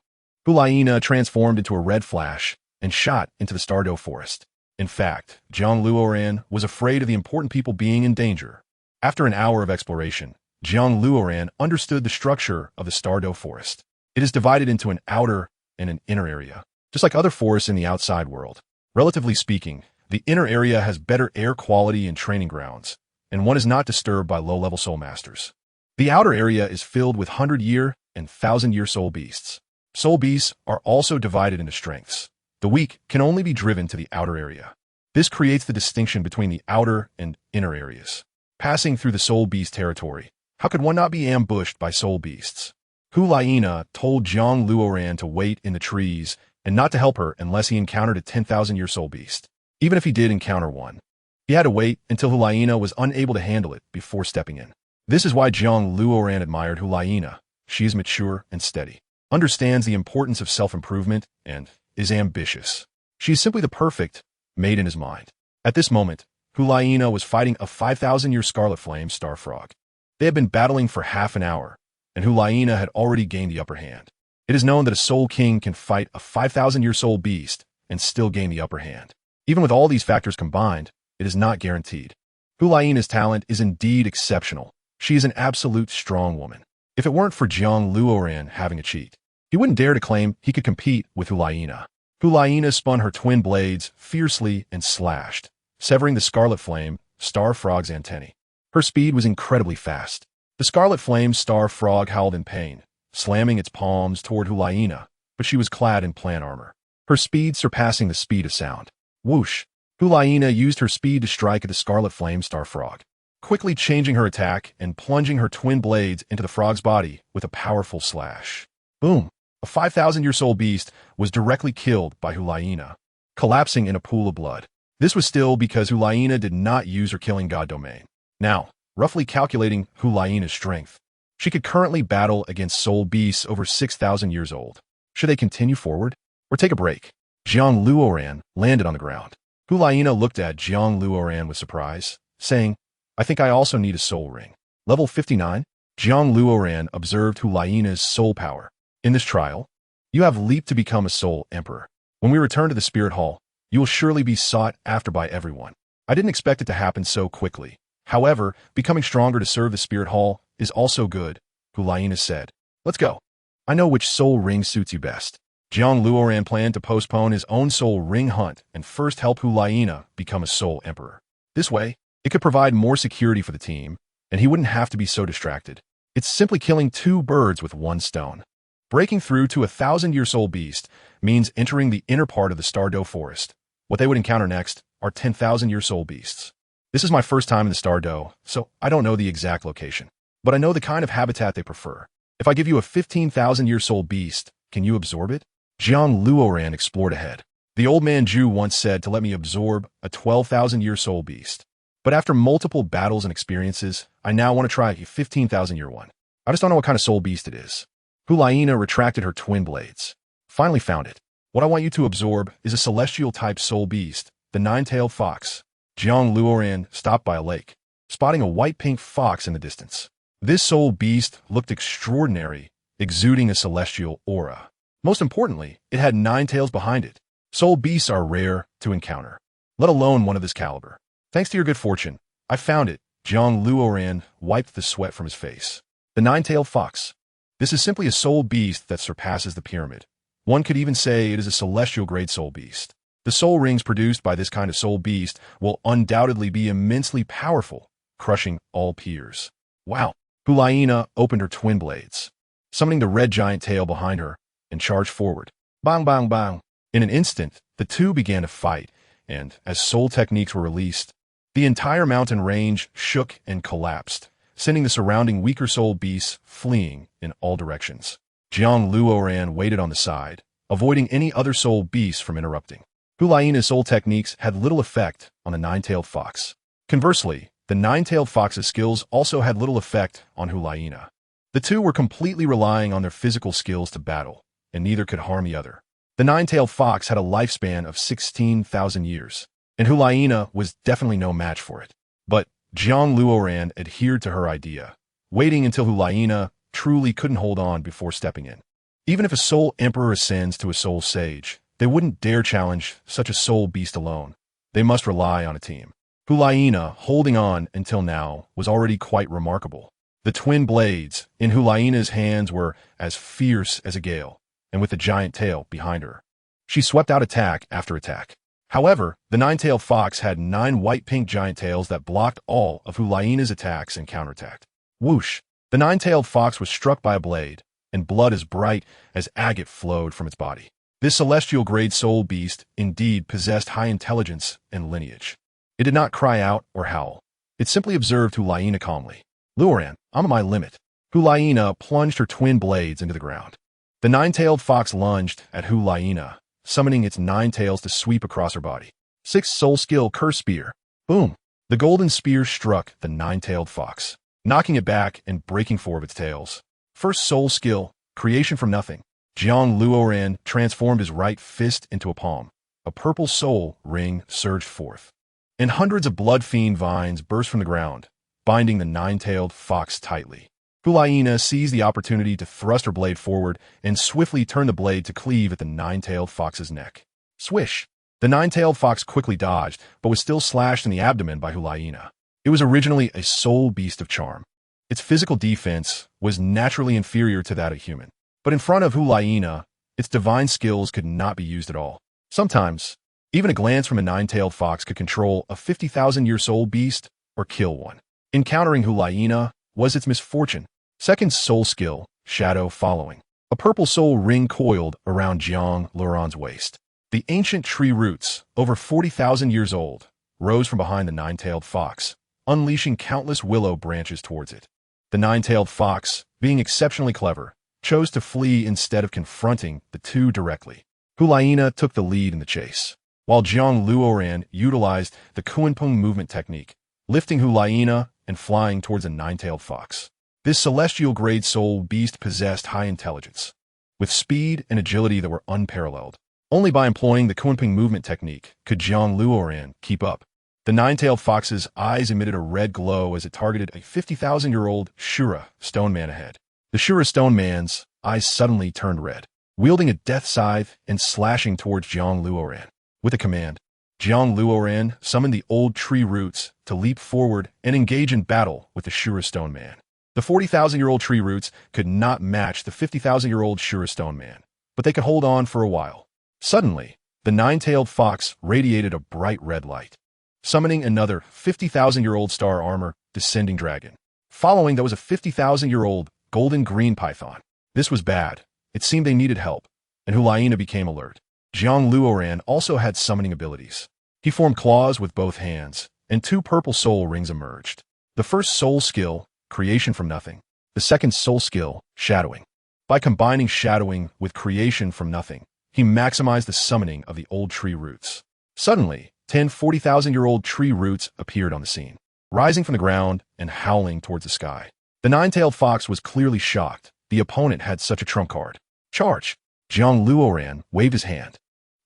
Hulaina transformed into a red flash and shot into the Stardow Forest. In fact, Jiang Luoran was afraid of the important people being in danger. After an hour of exploration, Jiang Luoran understood the structure of the Stardow Forest. It is divided into an outer and an inner area, just like other forests in the outside world. Relatively speaking, the inner area has better air quality and training grounds, and one is not disturbed by low-level soul masters. The outer area is filled with 100-year and 1,000-year soul beasts. Soul beasts are also divided into strengths. The weak can only be driven to the outer area. This creates the distinction between the outer and inner areas. Passing through the soul beast territory, how could one not be ambushed by soul beasts? Hulaina told Jiang Luoran to wait in the trees and not to help her unless he encountered a 10,000-year soul beast. Even if he did encounter one, he had to wait until Hulaina was unable to handle it before stepping in. This is why Jiang Luoran admired Hulaina. She is mature and steady, understands the importance of self-improvement, and is ambitious. She is simply the perfect mate in his mind. At this moment, Hulaina was fighting a 5,000-year Scarlet Flame Star Frog. They had been battling for half an hour, and Hulaina had already gained the upper hand. It is known that a Soul King can fight a 5,000-year Soul Beast and still gain the upper hand. Even with all these factors combined, it is not guaranteed. Hulaina's talent is indeed exceptional. She is an absolute strong woman. If it weren't for Jiang Luoran having a cheat, he wouldn't dare to claim he could compete with Hulaina. Hulaina spun her twin blades fiercely and slashed, severing the Scarlet Flame Star Frog's antennae. Her speed was incredibly fast. The Scarlet Flame Star Frog howled in pain, slamming its palms toward Hulaina, but she was clad in plant armor, her speed surpassing the speed of sound. Whoosh! Hulaina used her speed to strike at the Scarlet Flame Star Frog. quickly changing her attack and plunging her twin blades into the frog's body with a powerful slash. Boom! A 5,000-year-old beast was directly killed by Hulayina, collapsing in a pool of blood. This was still because Hulayina did not use her killing god domain. Now, roughly calculating Hulayina's strength, she could currently battle against soul beasts over 6,000 years old. Should they continue forward or take a break? Jiang Luoran landed on the ground. Hulayina looked at Jiang Luoran with surprise, saying, "I think I also need a soul ring." Level 59, Jiang Luoran observed Hulayina's soul power. In this trial, you have leaped to become a soul emperor. When we return to the spirit hall, you will surely be sought after by everyone. I didn't expect it to happen so quickly. However, becoming stronger to serve the spirit hall is also good, Hulayina said. Let's go. I know which soul ring suits you best. Jiang Luoran planned to postpone his own soul ring hunt and first help Hulayina become a soul emperor. This way, it could provide more security for the team, and he wouldn't have to be so distracted. It's simply killing two birds with one stone. Breaking through to a 1,000-year-old beast means entering the inner part of the Douluo forest. What they would encounter next are 10,000-year-old beasts. This is my first time in the Douluo, so I don't know the exact location. But I know the kind of habitat they prefer. If I give you a 15,000-year-old beast, can you absorb it? Jiang Luoran explored ahead. The old man Zhu once said to let me absorb a 12,000-year-old beast. But after multiple battles and experiences, I now want to try a 15,000-year one. I just don't know what kind of soul beast it is. Hulayina retracted her twin blades. Finally found it. What I want you to absorb is a celestial-type soul beast, the nine-tailed fox. Jiang Luoran stopped by a lake, spotting a white-pink fox in the distance. This soul beast looked extraordinary, exuding a celestial aura. Most importantly, it had 9 tails behind it. Soul beasts are rare to encounter, let alone one of this caliber. Thanks to your good fortune, I found it. Jiang Luoran wiped the sweat from his face. The 9-tailed fox. This is simply a soul beast that surpasses the pyramid. One could even say it is a celestial-grade soul beast. The soul rings produced by this kind of soul beast will undoubtedly be immensely powerful, crushing all peers. Wow! Hulayina opened her twin blades, summoning the red giant tail behind her, and charged forward. Bang, bang, bang! In an instant, the two began to fight, and as soul techniques were released, the entire mountain range shook and collapsed, sending the surrounding weaker soul beasts fleeing in all directions. Jiang Luoran waited on the side, avoiding any other soul beasts from interrupting. Hulayina's soul techniques had little effect on the 9-tailed fox. Conversely, the 9-tailed fox's skills also had little effect on Hulayina. The two were completely relying on their physical skills to battle, and neither could harm the other. The 9-tailed fox had a lifespan of 16,000 years, and Hulayina was definitely no match for it. But Jiang Luoran adhered to her idea, waiting until Hulayina truly couldn't hold on before stepping in. Even if a soul emperor ascends to a soul sage, they wouldn't dare challenge such a soul beast alone. They must rely on a team. Hulayina, holding on until now, was already quite remarkable. The twin blades in Hulayina's hands were as fierce as a gale, and with the giant tail behind her. She swept out attack after attack. However, the 9-tailed fox had 9 white-pink giant tails that blocked all of Hulayina's attacks and counterattacked. Whoosh! The 9-tailed fox was struck by a blade, and blood as bright as agate flowed from its body. This celestial-grade soul beast indeed possessed high intelligence and lineage. It did not cry out or howl. It simply observed Hulayina calmly. Luoran, I'm at my limit. Hulayina plunged her twin blades into the ground. The 9-tailed fox lunged at Hulayina, summoning its 9 tails to sweep across her body. 6th soul skill curse spear. Boom! The golden spear struck the 9-tailed fox, knocking it back and breaking 4 of its tails. 1st soul skill, creation from nothing. Jiang Luoran transformed his right fist into a palm. A purple soul ring surged forth, and hundreds of blood fiend vines burst from the ground, binding the 9-tailed fox tightly. Hulayina seized the opportunity to thrust her blade forward and swiftly turn the blade to cleave at the 9-tailed fox's neck. Swish! The 9-tailed fox quickly dodged, but was still slashed in the abdomen by Hulayina. It was originally a soul beast of charm. Its physical defense was naturally inferior to that of human. But in front of Hulayina, its divine skills could not be used at all. Sometimes, even a glance from a 9-tailed fox could control a 50,000-year soul beast or kill one. Encountering Hulayina was its misfortune. 2nd soul skill, shadow following. A purple soul ring coiled around Jiang Luoran's waist. The ancient tree roots, over 40,000 years old, rose from behind the 9-tailed fox, unleashing countless willow branches towards it. The nine-tailed fox, being exceptionally clever, chose to flee instead of confronting the two directly. Hulaina took the lead in the chase, while Jiang Luoran utilized the Kunpeng movement technique, lifting Hulaina and flying towards a nine-tailed fox. This celestial-grade soul beast possessed high intelligence, with speed and agility that were unparalleled. Only by employing the Kunpeng movement technique could Jiang Luoran keep up. The nine-tailed fox's eyes emitted a red glow as it targeted a 50,000-year-old Shura stone man ahead. The Shura stone man's eyes suddenly turned red, wielding a death scythe and slashing towards Jiang Luoran. With a command, Jiang Luoran summoned the old tree roots to leap forward and engage in battle with the Shura stone man. The 40,000-year-old tree roots could not match the 50,000-year-old Shura stone man, but they could hold on for a while. Suddenly, the nine-tailed fox radiated a bright red light, summoning another 50,000-year-old star armor descending dragon. Following that was a 50,000-year-old golden green python. This was bad. It seemed they needed help, and Hulaina became alert. Jiang Luoran also had summoning abilities. He formed claws with both hands, and two purple soul rings emerged. The first soul skill, creation from nothing. The second soul skill, shadowing. By combining shadowing with creation from nothing, he maximized the summoning of the old tree roots. Suddenly, 10 40,000-year-old tree roots appeared on the scene, rising from the ground and howling towards the sky. The nine-tailed fox was clearly shocked. The opponent had such a trump card. Charge! Jiang Luoran waved his hand.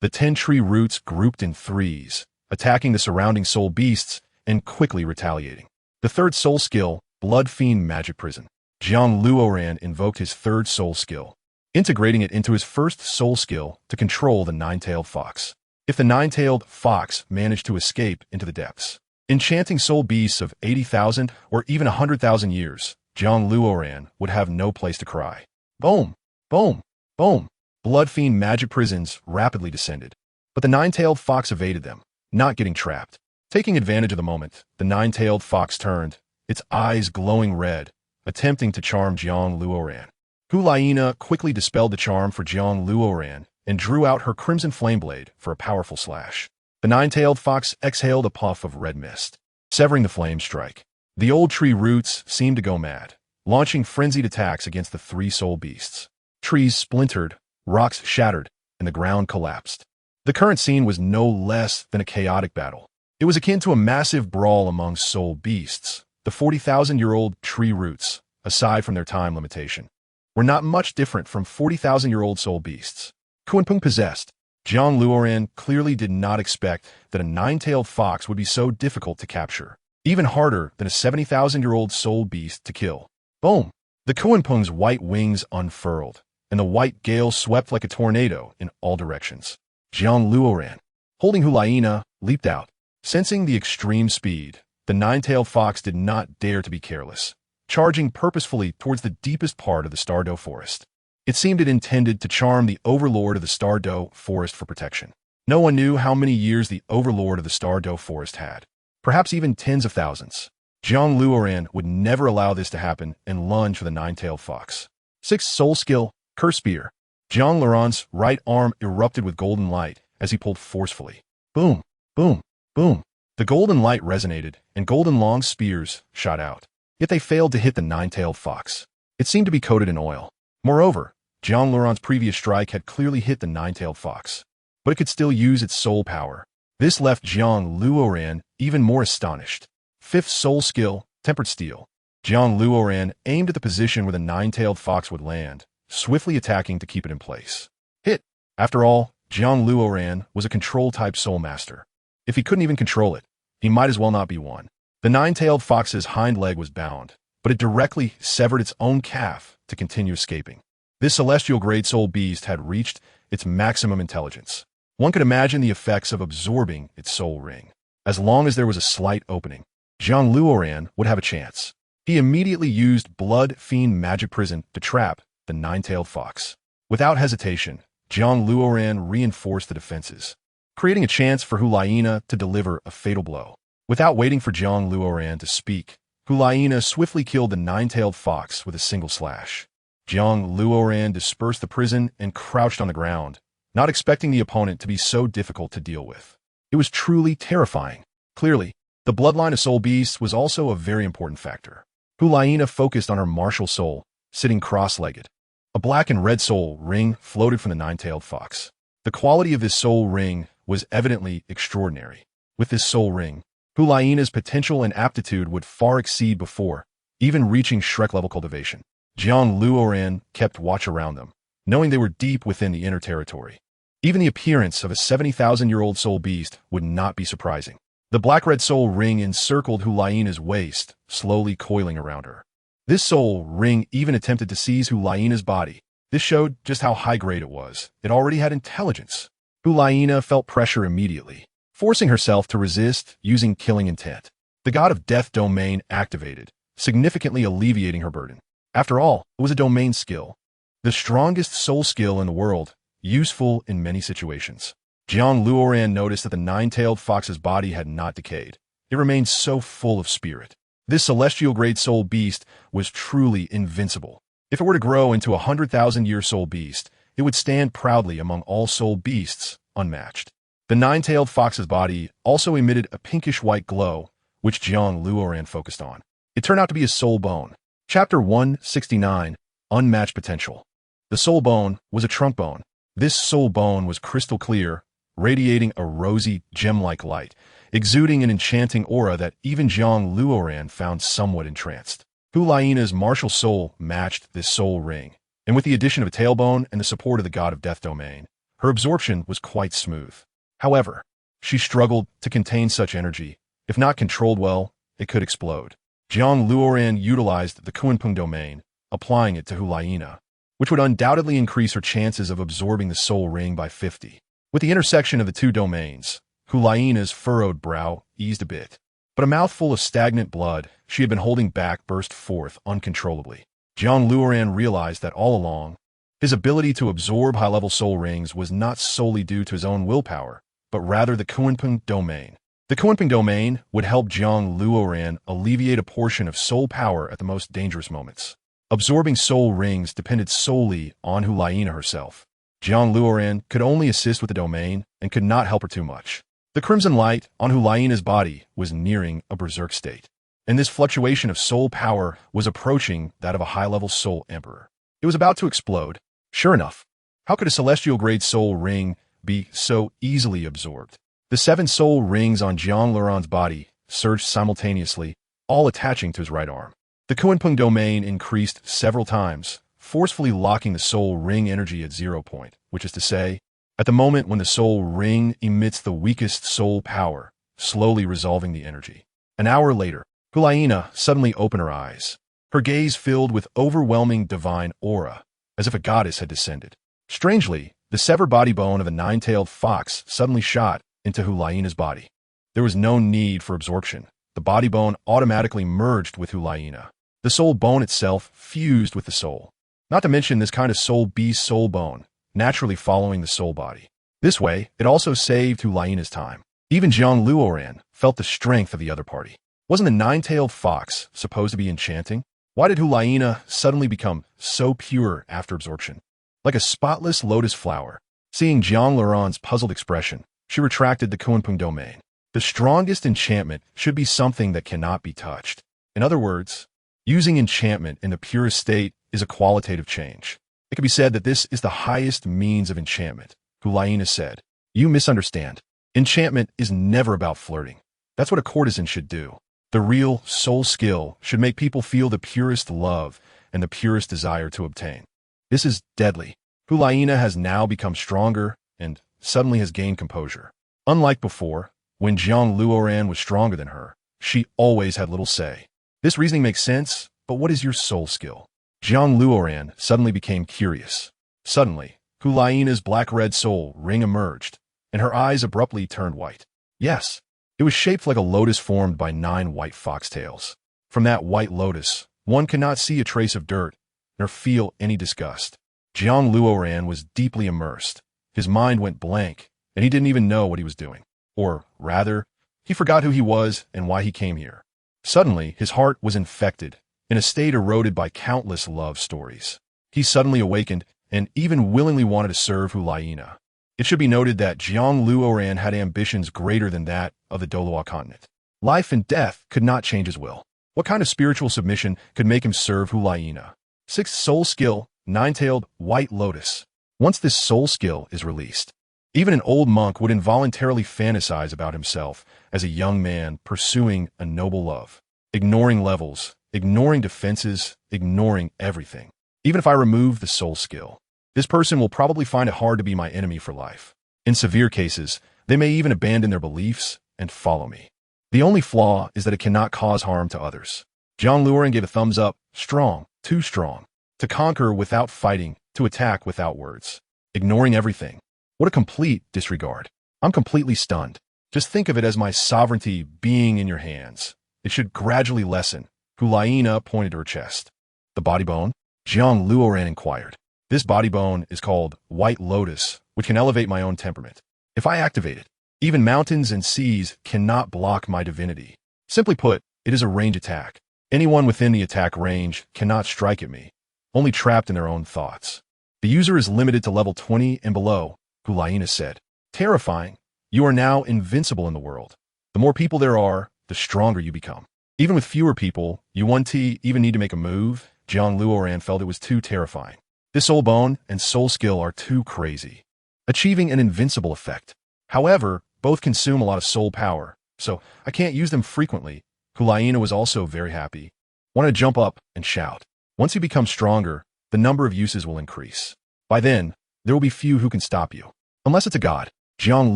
The 10 tree roots grouped in threes, attacking the surrounding soul beasts and quickly retaliating. The third soul skill, Blood Fiend Magic Prison. Jiang Luoran invoked his third soul skill, integrating it into his first soul skill to control the nine-tailed fox. If the nine-tailed fox managed to escape into the depths, enchanting soul beasts of 80,000 or even 100,000 years, Jiang Luoran would have no place to cry. Boom! Boom! Boom! Blood Fiend magic prisons rapidly descended, but the nine-tailed fox evaded them, not getting trapped. Taking advantage of the moment, the nine-tailed fox turned, its eyes glowing red, attempting to charm Jiang Luoran. Hulaina quickly dispelled the charm for Jiang Luoran and drew out her crimson flame blade for a powerful slash. The nine-tailed fox exhaled a puff of red mist, severing the flame strike. The old tree roots seemed to go mad, launching frenzied attacks against the three soul beasts. Trees splintered, rocks shattered, and the ground collapsed. The current scene was no less than a chaotic battle. It was akin to a massive brawl among soul beasts. The 40,000-year-old tree roots, aside from their time limitation, were not much different from 40,000-year-old soul beasts. Kunpeng possessed. Jiang Luoran clearly did not expect that a nine-tailed fox would be so difficult to capture, even harder than a 70,000-year-old soul beast to kill. Boom! The Kunpeng's white wings unfurled, and the white gale swept like a tornado in all directions. Jiang Luoran, holding Hulaina, leaped out. Sensing the extreme speed, the nine-tailed fox did not dare to be careless, charging purposefully towards the deepest part of the Stardow forest. It seemed it intended to charm the overlord of the Stardow forest for protection. No one knew how many years the overlord of the Stardow forest had, perhaps even tens of thousands. Jiang Luoran would never allow this to happen and lunge for the nine-tailed fox. Sixth soul skill, Curse Spear. Jiang Luoran's right arm erupted with golden light as he pulled forcefully. Boom, boom, boom. The golden light resonated, and golden long spears shot out. Yet they failed to hit the nine-tailed fox. It seemed to be coated in oil. Moreover, Jiang Luoran's previous strike had clearly hit the nine-tailed fox, but it could still use its soul power. This left Jiang Luoran even more astonished. Fifth soul skill, Tempered Steel. Jiang Luoran aimed at the position where the nine-tailed fox would land, swiftly attacking to keep it in place. Hit! After all, Jiang Luoran was a control-type soul master. If he couldn't even control it, he might as well not be one. The nine-tailed fox's hind leg was bound, but it directly severed its own calf to continue escaping. This celestial-grade soul beast had reached its maximum intelligence. One could imagine the effects of absorbing its soul ring. As long as there was a slight opening, Jiang Luoran would have a chance. He immediately used Blood Fiend Magic Prison to trap the nine-tailed fox. Without hesitation, Jiang Luoran reinforced the defenses, creating a chance for Hulaina to deliver a fatal blow. Without waiting for Jiang Luoran to speak, Hulaina swiftly killed the nine-tailed fox with a single slash. Jiang Luoran dispersed the prison and crouched on the ground, not expecting the opponent to be so difficult to deal with. It was truly terrifying. Clearly, The bloodline of soul beasts was also a very important factor. Hulaina focused on her martial soul, sitting cross-legged. A black and red soul ring floated from the nine-tailed fox. The quality of this soul ring was evidently extraordinary. With this soul ring, Hulaina's potential and aptitude would far exceed before, even reaching Shrek-level cultivation. Jiang Luoran kept watch around them, knowing they were deep within the inner territory. Even the appearance of a 70,000-year-old soul beast would not be surprising. The black-red soul ring encircled Hulaina's waist, slowly coiling around her. This soul ring even attempted to seize Hulaina's body. This showed just how high-grade it was. It already had intelligence. Hulaina felt pressure immediately, forcing herself to resist using killing intent. The god of death domain activated, significantly alleviating her burden. After all, it was a domain skill. The strongest soul skill in the world, useful in many situations. Jiang Luoran noticed that the nine-tailed fox's body had not decayed. It remained so full of spirit. This celestial-grade soul beast was truly invincible. If it were to grow into a 100,000-year soul beast, it would stand proudly among all soul beasts, unmatched. The nine-tailed fox's body also emitted a pinkish-white glow, which Jiang Luoran focused on. It turned out to be a soul bone. Chapter 169, Unmatched Potential. The soul bone was a trunk bone. This soul bone was crystal clear, radiating a rosy, gem-like light, exuding an enchanting aura that even Jiang Luoran found somewhat entranced. Hulaina's martial soul matched this soul ring, and with the addition of a tailbone and the support of the god of death domain, her absorption was quite smooth. However, she struggled to contain such energy. If not controlled well, it could explode. Jiang Luoran utilized the Kunpeng domain, applying it to Hulaina, which would undoubtedly increase her chances of absorbing the soul ring by 50. With the intersection of the two domains, Hulaina's furrowed brow eased a bit, but a mouthful of stagnant blood she had been holding back burst forth uncontrollably. Jiang Luoran realized that all along, his ability to absorb high-level soul rings was not solely due to his own willpower, but rather the Kunpeng domain. The Kunpeng domain would help Jiang Luoran alleviate a portion of soul power at the most dangerous moments. Absorbing soul rings depended solely on Hulaina herself. Jiang Luoran could only assist with the domain and could not help her too much. The crimson light on Hulaina's body was nearing a berserk state, and this fluctuation of soul power was approaching that of a high-level soul emperor. It was about to explode. Sure enough, how could a celestial-grade soul ring be so easily absorbed? The 7 soul rings on Jiang Luoran's body surged simultaneously, all attaching to his right arm. The Kunpeng domain increased several times, forcefully locking the soul ring energy at 0 point, which is to say, at the moment when the soul ring emits the weakest soul power, slowly resolving the energy. An hour later, Hulaina suddenly opened her eyes, her gaze filled with overwhelming divine aura, as if a goddess had descended. Strangely, the severed body bone of a nine-tailed fox suddenly shot into Hulaina's body. There was no need for absorption. The body bone automatically merged with Hulaina. The soul bone itself fused with the soul. Not to mention this kind of soul beast soul bone, naturally following the soul body. This way, it also saved Hulaina's time. Even Jiang Luoran felt the strength of the other party. Wasn't the nine-tailed fox supposed to be enchanting? Why did Hulaina suddenly become so pure after absorption? Like a spotless lotus flower. Seeing Jiang Luoran's puzzled expression, she retracted the Kunpeng domain. The strongest enchantment should be something that cannot be touched. In other words, using enchantment in the purest state is a qualitative change. It can be said that this is the highest means of enchantment. Hulaina said, "You misunderstand. Enchantment is never about flirting. That's what a courtesan should do. The real soul skill should make people feel the purest love and the purest desire to obtain. This is deadly." Hulaina has now become stronger and suddenly has gained composure. Unlike before, when Jiang Luoran was stronger than her, she always had little say. This reasoning makes sense, but what is your soul skill? Jiang Luoran suddenly became curious. Suddenly, Hulaina's black-red soul ring emerged, and her eyes abruptly turned white. Yes, it was shaped like a lotus formed by 9 white foxtails. From that white lotus, one could not see a trace of dirt, nor feel any disgust. Jiang Luoran was deeply immersed. His mind went blank, and he didn't even know what he was doing. Or, rather, he forgot who he was and why he came here. Suddenly, his heart was infected, in a state eroded by countless love stories. He suddenly awakened and even willingly wanted to serve Hulaina. It should be noted that Jiang Luoran had ambitions greater than that of the Douluo continent. Life and death could not change his will. What kind of spiritual submission could make him serve Hulaina? Sixth soul skill, nine-tailed white lotus. Once this soul skill is released, even an old monk would involuntarily fantasize about himself as a young man pursuing a noble love, ignoring levels, ignoring defenses, ignoring everything. Even if I remove the soul skill, this person will probably find it hard to be my enemy for life. In severe cases, they may even abandon their beliefs and follow me. The only flaw is that it cannot cause harm to others. JiangLuoran gave a thumbs up, strong, too strong. To conquer without fighting, to attack without words. Ignoring everything. What a complete disregard. I'm completely stunned. Just think of it as my sovereignty being in your hands. It should gradually lessen. Hulaina pointed to her chest. The body bone? Jiang Luoran inquired. This body bone is called White Lotus, which can elevate my own temperament. If I activate it, even mountains and seas cannot block my divinity. Simply put, it is a range attack. Anyone within the attack range cannot strike at me, only trapped in their own thoughts. The user is limited to level 20 and below, Hulaina said. Terrifying. You are now invincible in the world. The more people there are, the stronger you become. Even with fewer people, you 1T even need to make a move. Jiang Luoran felt it was too terrifying. This soul bone and soul skill are too crazy, achieving an invincible effect. However, both consume a lot of soul power, so I can't use them frequently. Hulaina was also very happy. Wanted to jump up and shout. Once you become stronger, the number of uses will increase. By then, there will be few who can stop you. Unless it's a god, Jiang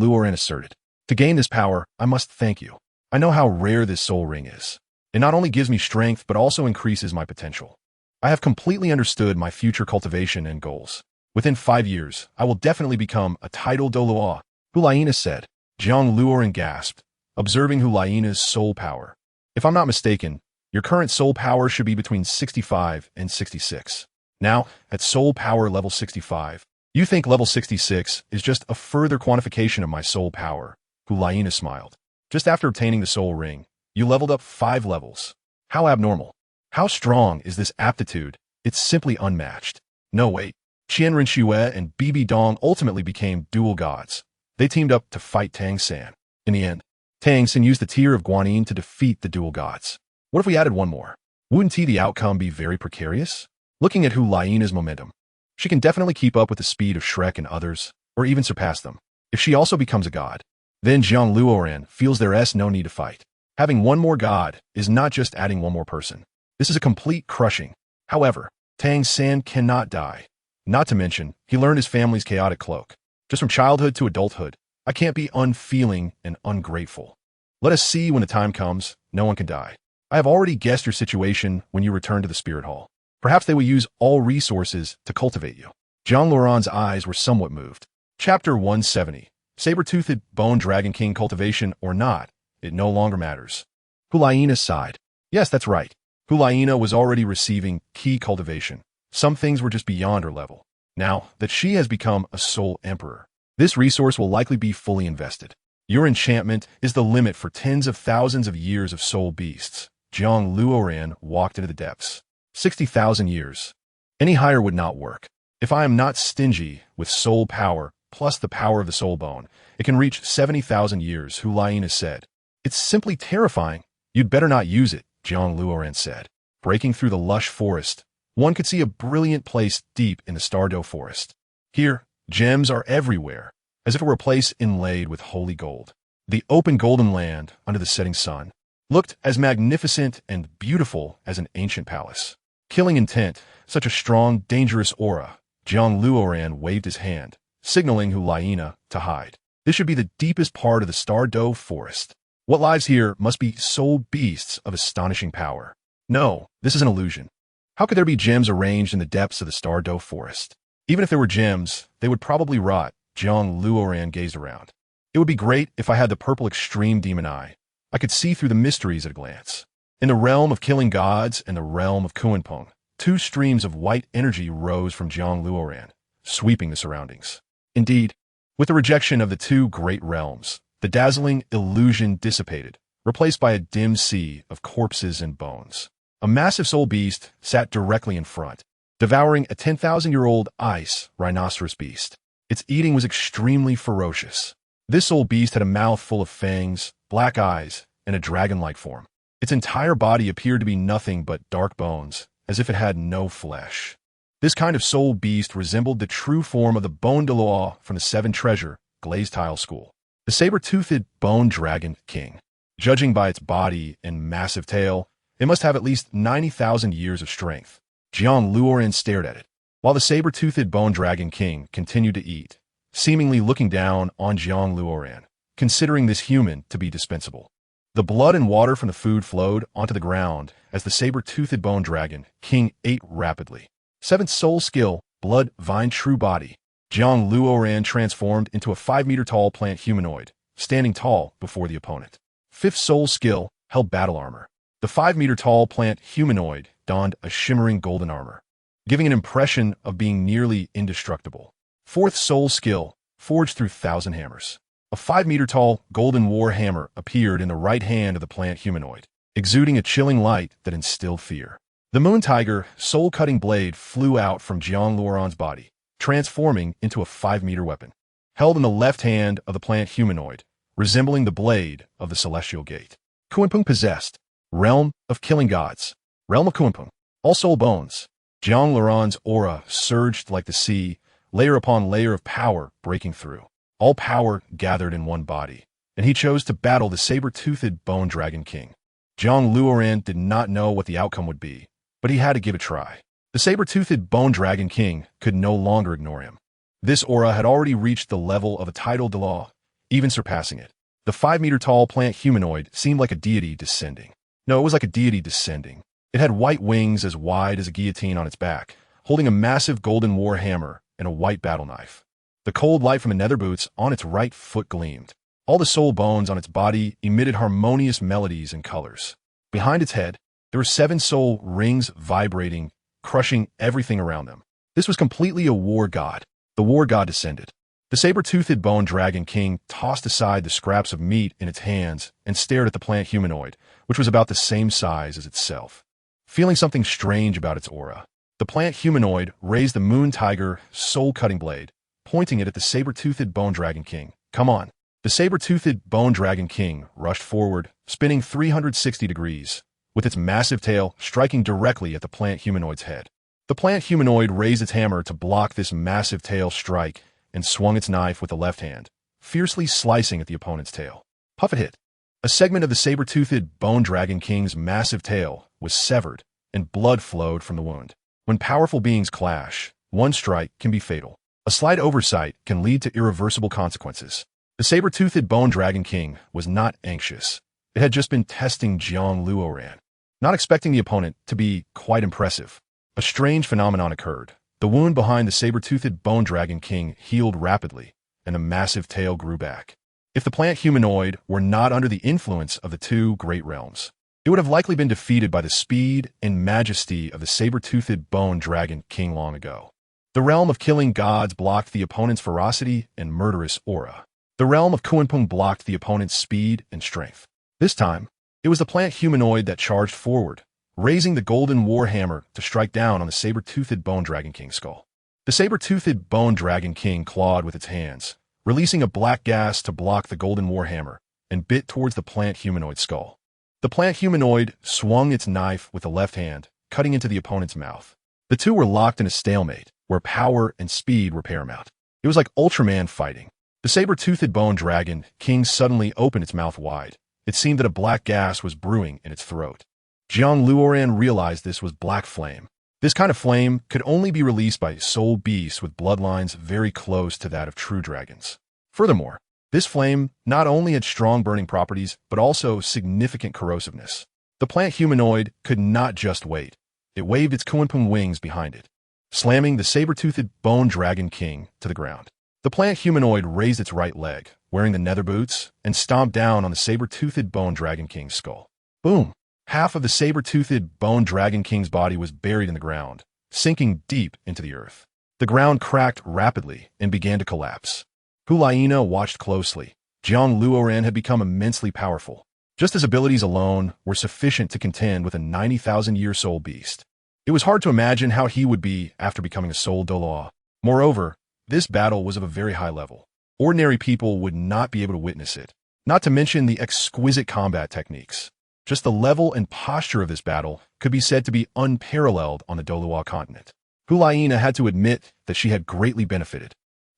Luoran asserted. To gain this power, I must thank you. I know how rare this soul ring is. It not only gives me strength, but also increases my potential. I have completely understood my future cultivation and goals. Within 5 years, I will definitely become a Title Douluo, Hulaina said. Jiang Luoran gasped, observing Hulaina's soul power. If I'm not mistaken, your current soul power should be between 65 and 66. Now, at soul power level 65, you think level 66 is just a further quantification of my soul power. Hulaina smiled. Just after obtaining the soul ring, you leveled up 5 levels. How abnormal. How strong is this aptitude? It's simply unmatched. No, wait. Qianren Xue and Bibi Dong ultimately became dual gods. They teamed up to fight Tang San. In the end, Tang San used the tear of Guanyin to defeat the dual gods. What if we added one more? Wouldn't the outcome be very precarious? Looking at Hulaina's momentum, she can definitely keep up with the speed of Shrek and others, or even surpass them. If she also becomes a god, then Jiang Luoran feels there's no need to fight. Having one more god is not just adding one more person. This is a complete crushing. However, Tang San cannot die. Not to mention, he learned his family's chaotic cloak. Just from childhood to adulthood, I can't be unfeeling and ungrateful. Let us see when the time comes, no one can die. I have already guessed your situation when you return to the Spirit Hall. Perhaps they will use all resources to cultivate you. Jiang Luoran's eyes were somewhat moved. Chapter 170. Saber-toothed Bone Dragon King cultivation or not, it no longer matters. Hulaina sighed. Yes, that's right. Hulaina was already receiving key cultivation. Some things were just beyond her level. Now that she has become a soul emperor, this resource will likely be fully invested. Your enchantment is the limit for tens of thousands of years of soul beasts. Jiang Luoran walked into the depths. 60,000 years. Any higher would not work. If I am not stingy with soul power plus the power of the soul bone, it can reach 70,000 years, Hulaina said. It's simply terrifying. You'd better not use it, Jiang Luoran said. Breaking through the lush forest, one could see a brilliant place deep in the Stardow forest. Here, gems are everywhere, as if it were a place inlaid with holy gold. The open golden land under the setting sun looked as magnificent and beautiful as an ancient palace. Killing intent, such a strong, dangerous aura. Jiang Luoran waved his hand, signaling Hulaina to hide. This should be the deepest part of the Stardow forest. What lies here must be soul beasts of astonishing power. No, this is an illusion. How could there be gems arranged in the depths of the Stardow forest? Even if there were gems, they would probably rot. Jiang Luoran gazed around. It would be great if I had the purple extreme demon eye. I could see through the mysteries at a glance. In the realm of killing gods and the realm of Kuanpeng, 2 streams of white energy rose from Jiang Luoran, sweeping the surroundings. Indeed, with the rejection of the 2 great realms, the dazzling illusion dissipated, replaced by a dim sea of corpses and bones. A massive soul beast sat directly in front, devouring a 10,000-year-old ice rhinoceros beast. Its eating was extremely ferocious. This soul beast had a mouth full of fangs, black eyes, and a dragon-like form. Its entire body appeared to be nothing but dark bones, as if it had no flesh. This kind of soul beast resembled the true form of the Beiming Douluo from the Seven Treasure Glazed Tile School, the saber-toothed bone dragon king. Judging by its body and massive tail, it must have at least 90,000 years of strength. Jiang Luoran stared at it, while the saber-toothed bone dragon king continued to eat, seemingly looking down on Jiang Luoran, considering this human to be dispensable. The blood and water from the food flowed onto the ground as the saber-toothed bone dragon king ate rapidly. 7th soul skill, blood, vine, true body. Jiang Luoran transformed into a 5-meter-tall plant humanoid, standing tall before the opponent. 5th soul skill, held battle armor. The 5-meter-tall plant humanoid donned a shimmering golden armor, giving an impression of being nearly indestructible. 4th soul skill, forged through 1,000 hammers. A 5-meter-tall golden war hammer appeared in the right hand of the plant humanoid, exuding a chilling light that instilled fear. The moon tiger soul-cutting blade flew out from Jiang Luoran's body, transforming into a 5-meter weapon, held in the left hand of the plant humanoid, resembling the blade of the celestial gate. Kunpeng possessed. Realm of killing gods. Realm of Kunpeng. All soul bones. Jiang Luoran's aura surged like the sea, layer upon layer of power breaking through. All power gathered in one body, and he chose to battle the saber-toothed bone dragon king. Jiang Luoran did not know what the outcome would be, but he had to give it a try. The saber-toothed bone dragon king could no longer ignore him. This aura had already reached the level of a Title Douluo, even surpassing it. The 5-meter-tall plant humanoid seemed like a deity descending. No, it was like a deity descending. It had white wings as wide as a guillotine on its back, holding a massive golden war hammer and a white battle knife. The cold light from the nether boots on its right foot gleamed. All the soul bones on its body emitted harmonious melodies and colors. Behind its head, there were 7 soul rings vibrating, crushing everything around them. This was completely a war god. The war god descended. The saber-toothed bone dragon king tossed aside the scraps of meat in its hands and stared at the plant humanoid, which was about the same size as itself. Feeling something strange about its aura, the plant humanoid raised the moon tiger soul-cutting blade, pointing it at the saber-toothed bone dragon king. Come on. The saber-toothed bone dragon king rushed forward, spinning 360 degrees, with its massive tail striking directly at the plant humanoid's head. The plant humanoid raised its hammer to block this massive tail strike and swung its knife with the left hand, fiercely slicing at the opponent's tail. Puff it hit. A segment of the saber-toothed bone dragon king's massive tail was severed, and blood flowed from the wound. When powerful beings clash, one strike can be fatal. A slight oversight can lead to irreversible consequences. The saber-toothed bone dragon king was not anxious. It had just been testing Jiang Luoran, not expecting the opponent to be quite impressive. A strange phenomenon occurred. The wound behind the saber-toothed bone dragon king healed rapidly, and the massive tail grew back. If the plant humanoid were not under the influence of the 2 great realms, it would have likely been defeated by the speed and majesty of the saber-toothed bone dragon king long ago. The realm of killing gods blocked the opponent's ferocity and murderous aura. The realm of Kunpeng blocked the opponent's speed and strength. This time, it was the plant humanoid that charged forward, raising the golden war hammer to strike down on the saber-toothed bone dragon king's skull. The saber-toothed bone dragon king clawed with its hands, releasing a black gas to block the golden war hammer, and bit towards the plant humanoid's skull. The plant humanoid swung its knife with the left hand, cutting into the opponent's mouth. The two were locked in a stalemate, where power and speed were paramount. It was like Ultraman fighting. The saber-toothed bone dragon king suddenly opened its mouth wide. It seemed that a black gas was brewing in its throat. Jiang Luoran realized this was black flame. This kind of flame could only be released by soul beasts with bloodlines very close to that of true dragons. Furthermore, this flame not only had strong burning properties, but also significant corrosiveness. The plant humanoid could not just wait. It waved its Kunpeng wings behind it, slamming the saber-toothed bone dragon king to the ground. The plant humanoid raised its right leg, wearing the nether boots, and stomped down on the saber-toothed bone dragon king's skull. Boom! Half of the saber-toothed bone dragon king's body was buried in the ground, sinking deep into the earth. The ground cracked rapidly and began to collapse. Hulaina watched closely. Jiang Luoran had become immensely powerful, just as abilities alone were sufficient to contend with a 90,000-year soul beast. It was hard to imagine how he would be after becoming a soul Douluo. Moreover, this battle was of a very high level. Ordinary people would not be able to witness it. not to mention the exquisite combat techniques. Just the level and posture of this battle could be said to be unparalleled on the Douluo continent. Hulaina had to admit that she had greatly benefited.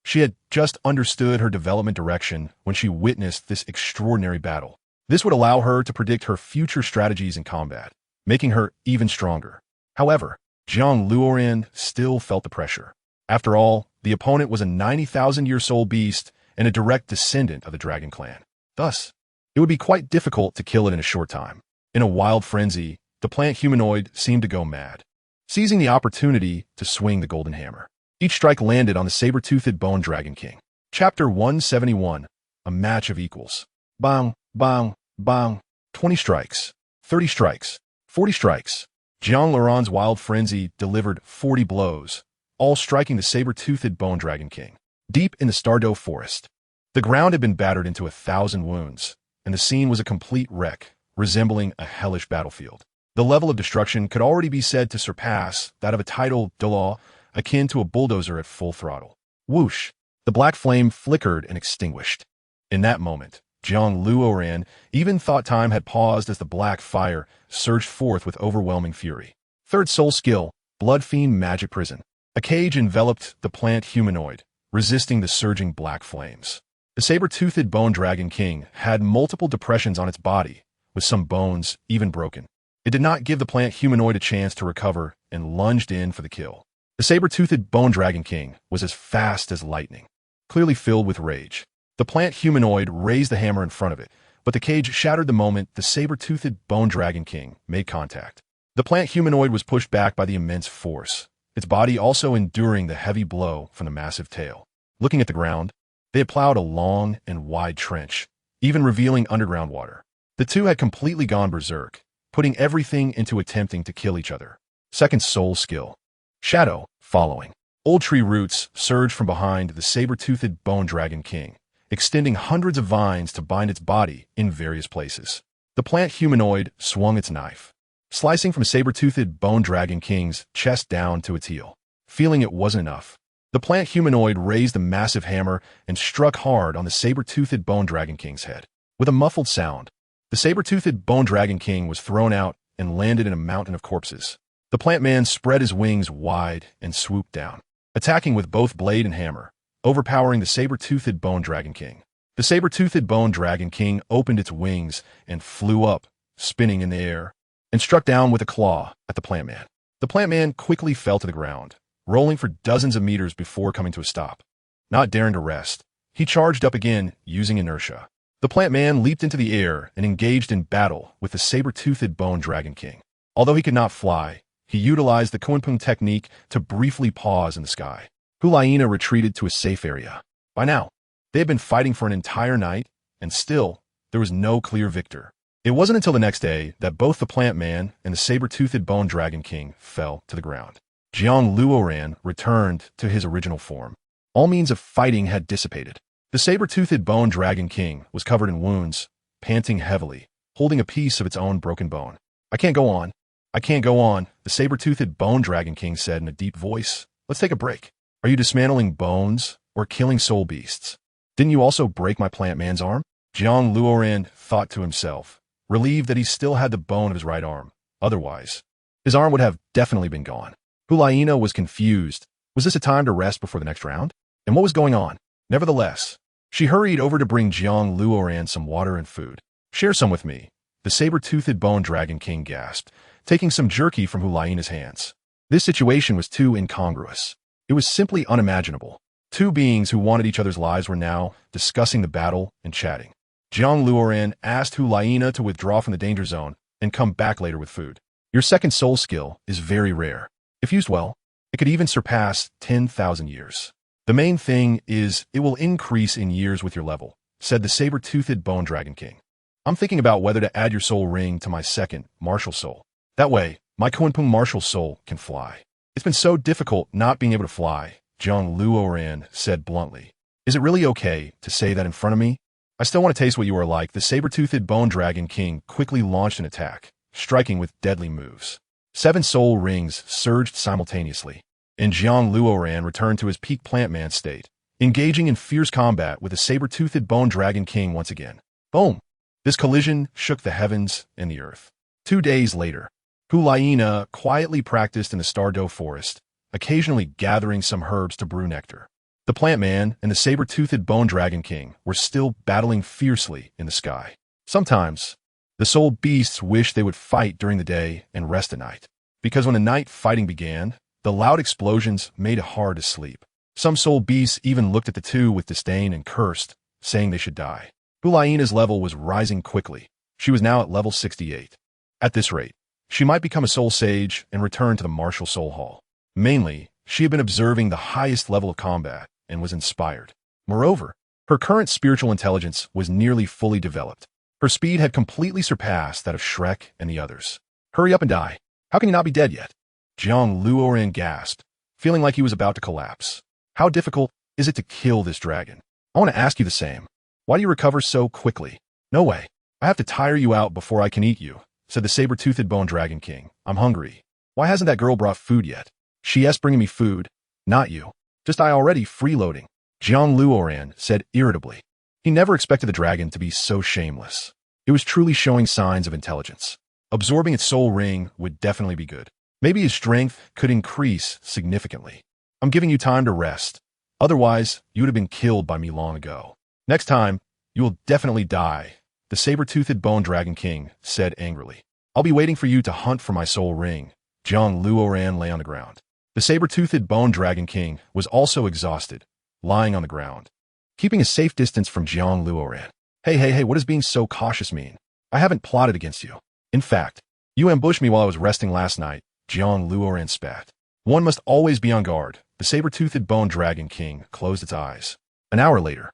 She had just understood her development direction when she witnessed this extraordinary battle. This would allow her to predict her future strategies in combat, making her even stronger. However, Jiang Luoran still felt the pressure. After all, the opponent was a 90,000-year-old beast and a direct descendant of the Dragon Clan. Thus, it would be quite difficult to kill it in a short time. In a wild frenzy, the plant humanoid seemed to go mad, seizing the opportunity to swing the golden hammer. Each strike landed on the saber-toothed bone Dragon King. Chapter 171, A Match of Equals. Bang, bang, bang. 20 strikes, 30 strikes, 40 strikes. Jiang Luoran's wild frenzy delivered 40 blows, all striking the saber-toothed bone Dragon King. Deep in the Stardow forest, the ground had been battered into 1,000 wounds, and the scene was a complete wreck, resembling a hellish battlefield. The level of destruction could already be said to surpass that of a Title Douluo, akin to a bulldozer at full throttle. Whoosh! The black flame flickered and extinguished. In that moment, Jiang Luoran even thought time had paused as the black fire surged forth with overwhelming fury. Third soul skill, Blood Fiend Magic Prison. A cage enveloped the plant humanoid, resisting the surging black flames. The saber-toothed bone Dragon King had multiple depressions on its body, with some bones even broken. It did not give the plant humanoid a chance to recover and lunged in for the kill. The saber-toothed bone Dragon King was as fast as lightning, clearly filled with rage. The plant humanoid raised the hammer in front of it, but the cage shattered the moment the saber-toothed bone Dragon King made contact. The plant humanoid was pushed back by the immense force, its body also enduring the heavy blow from the massive tail. Looking at the ground, they had plowed a long and wide trench, even revealing underground water. The two had completely gone berserk, putting everything into attempting to kill each other. Second soul skill. Shadow, following. Old tree roots surged from behind the saber-toothed bone Dragon King, extending hundreds of vines to bind its body in various places. The plant humanoid swung its knife, slicing from saber-toothed bone Dragon King's chest down to its heel. Feeling it wasn't enough, the plant humanoid raised a massive hammer and struck hard on the saber-toothed bone Dragon King's head. With a muffled sound, the saber-toothed bone Dragon King was thrown out and landed in a mountain of corpses. The plant man spread his wings wide and swooped down, attacking with both blade and hammer, overpowering the saber-toothed bone Dragon King. The saber-toothed bone Dragon King opened its wings and flew up, spinning in the air, and struck down with a claw at the plant man. The plant man quickly fell to the ground, rolling for dozens of meters before coming to a stop. Not daring to rest, he charged up again using inertia. The plant man leaped into the air and engaged in battle with the saber-toothed bone Dragon King. Although he could not fly, he utilized the Kunpeng technique to briefly pause in the sky. Hulaina retreated to a safe area. By now, they had been fighting for an entire night, and still, there was no clear victor. It wasn't until the next day that both the plant man and the saber-toothed bone Dragon King fell to the ground. Jiang Luoran returned to his original form. All means of fighting had dissipated. The saber-toothed bone Dragon King was covered in wounds, panting heavily, holding a piece of its own broken bone. "I can't go on. I can't go on," the saber-toothed bone Dragon King said in a deep voice. "Let's take a break. Are you dismantling bones or killing soul beasts? Didn't you also break my plant man's arm?" Jiang Luoran thought to himself, relieved that he still had the bone of his right arm. Otherwise, his arm would have definitely been gone. Hulaina was confused. Was this a time to rest before the next round? And what was going on? Nevertheless, she hurried over to bring Jiang Luoran some water and food. "Share some with me," the saber-toothed bone Dragon King gasped, taking some jerky from Hulaina's hands. This situation was too incongruous. It was simply unimaginable. Two beings who wanted each other's lives were now discussing the battle and chatting. Jiang Luoran asked Hulaina to withdraw from the danger zone and come back later with food. "Your second soul skill is very rare. If used well, it could even surpass 10,000 years. The main thing is it will increase in years with your level," said the saber-toothed bone Dragon King. "I'm thinking about whether to add your soul ring to my second, martial soul. That way, my Kunpeng martial soul can fly." "It's been so difficult not being able to fly," Jiang Luoran said bluntly. "Is it really okay to say that in front of me? I still want to taste what you are like." The saber-toothed bone Dragon King quickly launched an attack, striking with deadly moves. 7 soul rings surged simultaneously, and Jiang Luoran returned to his peak plant man state, engaging in fierce combat with the saber-toothed bone Dragon King once again. Boom! This collision shook the heavens and the earth. 2 days later, Hulayina quietly practiced in the Stardow forest, occasionally gathering some herbs to brew nectar. The plant man and the saber-toothed bone dragon king were still battling fiercely in the sky. Sometimes, the soul beasts wished they would fight during the day and rest at night, because when the night fighting began, the loud explosions made it hard to sleep. Some soul beasts even looked at the two with disdain and cursed, saying they should die. Hulayina's level was rising quickly. She was now at level 68. At this rate, she might become a soul sage and return to the martial soul hall. Mainly, she had been observing the highest level of combat and was inspired. Moreover, her current spiritual intelligence was nearly fully developed. Her speed had completely surpassed that of Shrek and the others. Hurry up and die. How can you not be dead yet? JiangLuoran gasped, feeling like he was about to collapse. How difficult is it to kill this dragon? I want to ask you the same. Why do you recover so quickly? No way. I have to tire you out before I can eat you, said the saber-toothed bone dragon king. I'm hungry. Why hasn't that girl brought food yet? She's bringing me food, not you. Just I already freeloading, Jiang Luoran said irritably. He never expected the dragon to be so shameless. It was truly showing signs of intelligence. Absorbing its soul ring would definitely be good. Maybe his strength could increase significantly. I'm giving you time to rest. Otherwise, you would have been killed by me long ago. Next time, you will definitely die, the saber-toothed bone dragon king said angrily. I'll be waiting for you to hunt for my soul ring. Jiang Luoran lay on the ground. The saber-toothed bone dragon king was also exhausted, lying on the ground, keeping a safe distance from Jiang Luoran. Hey, what does being so cautious mean? I haven't plotted against you. In fact, you ambushed me while I was resting last night, Jiang Luoran spat. One must always be on guard. The saber-toothed bone dragon king closed its eyes. An hour later.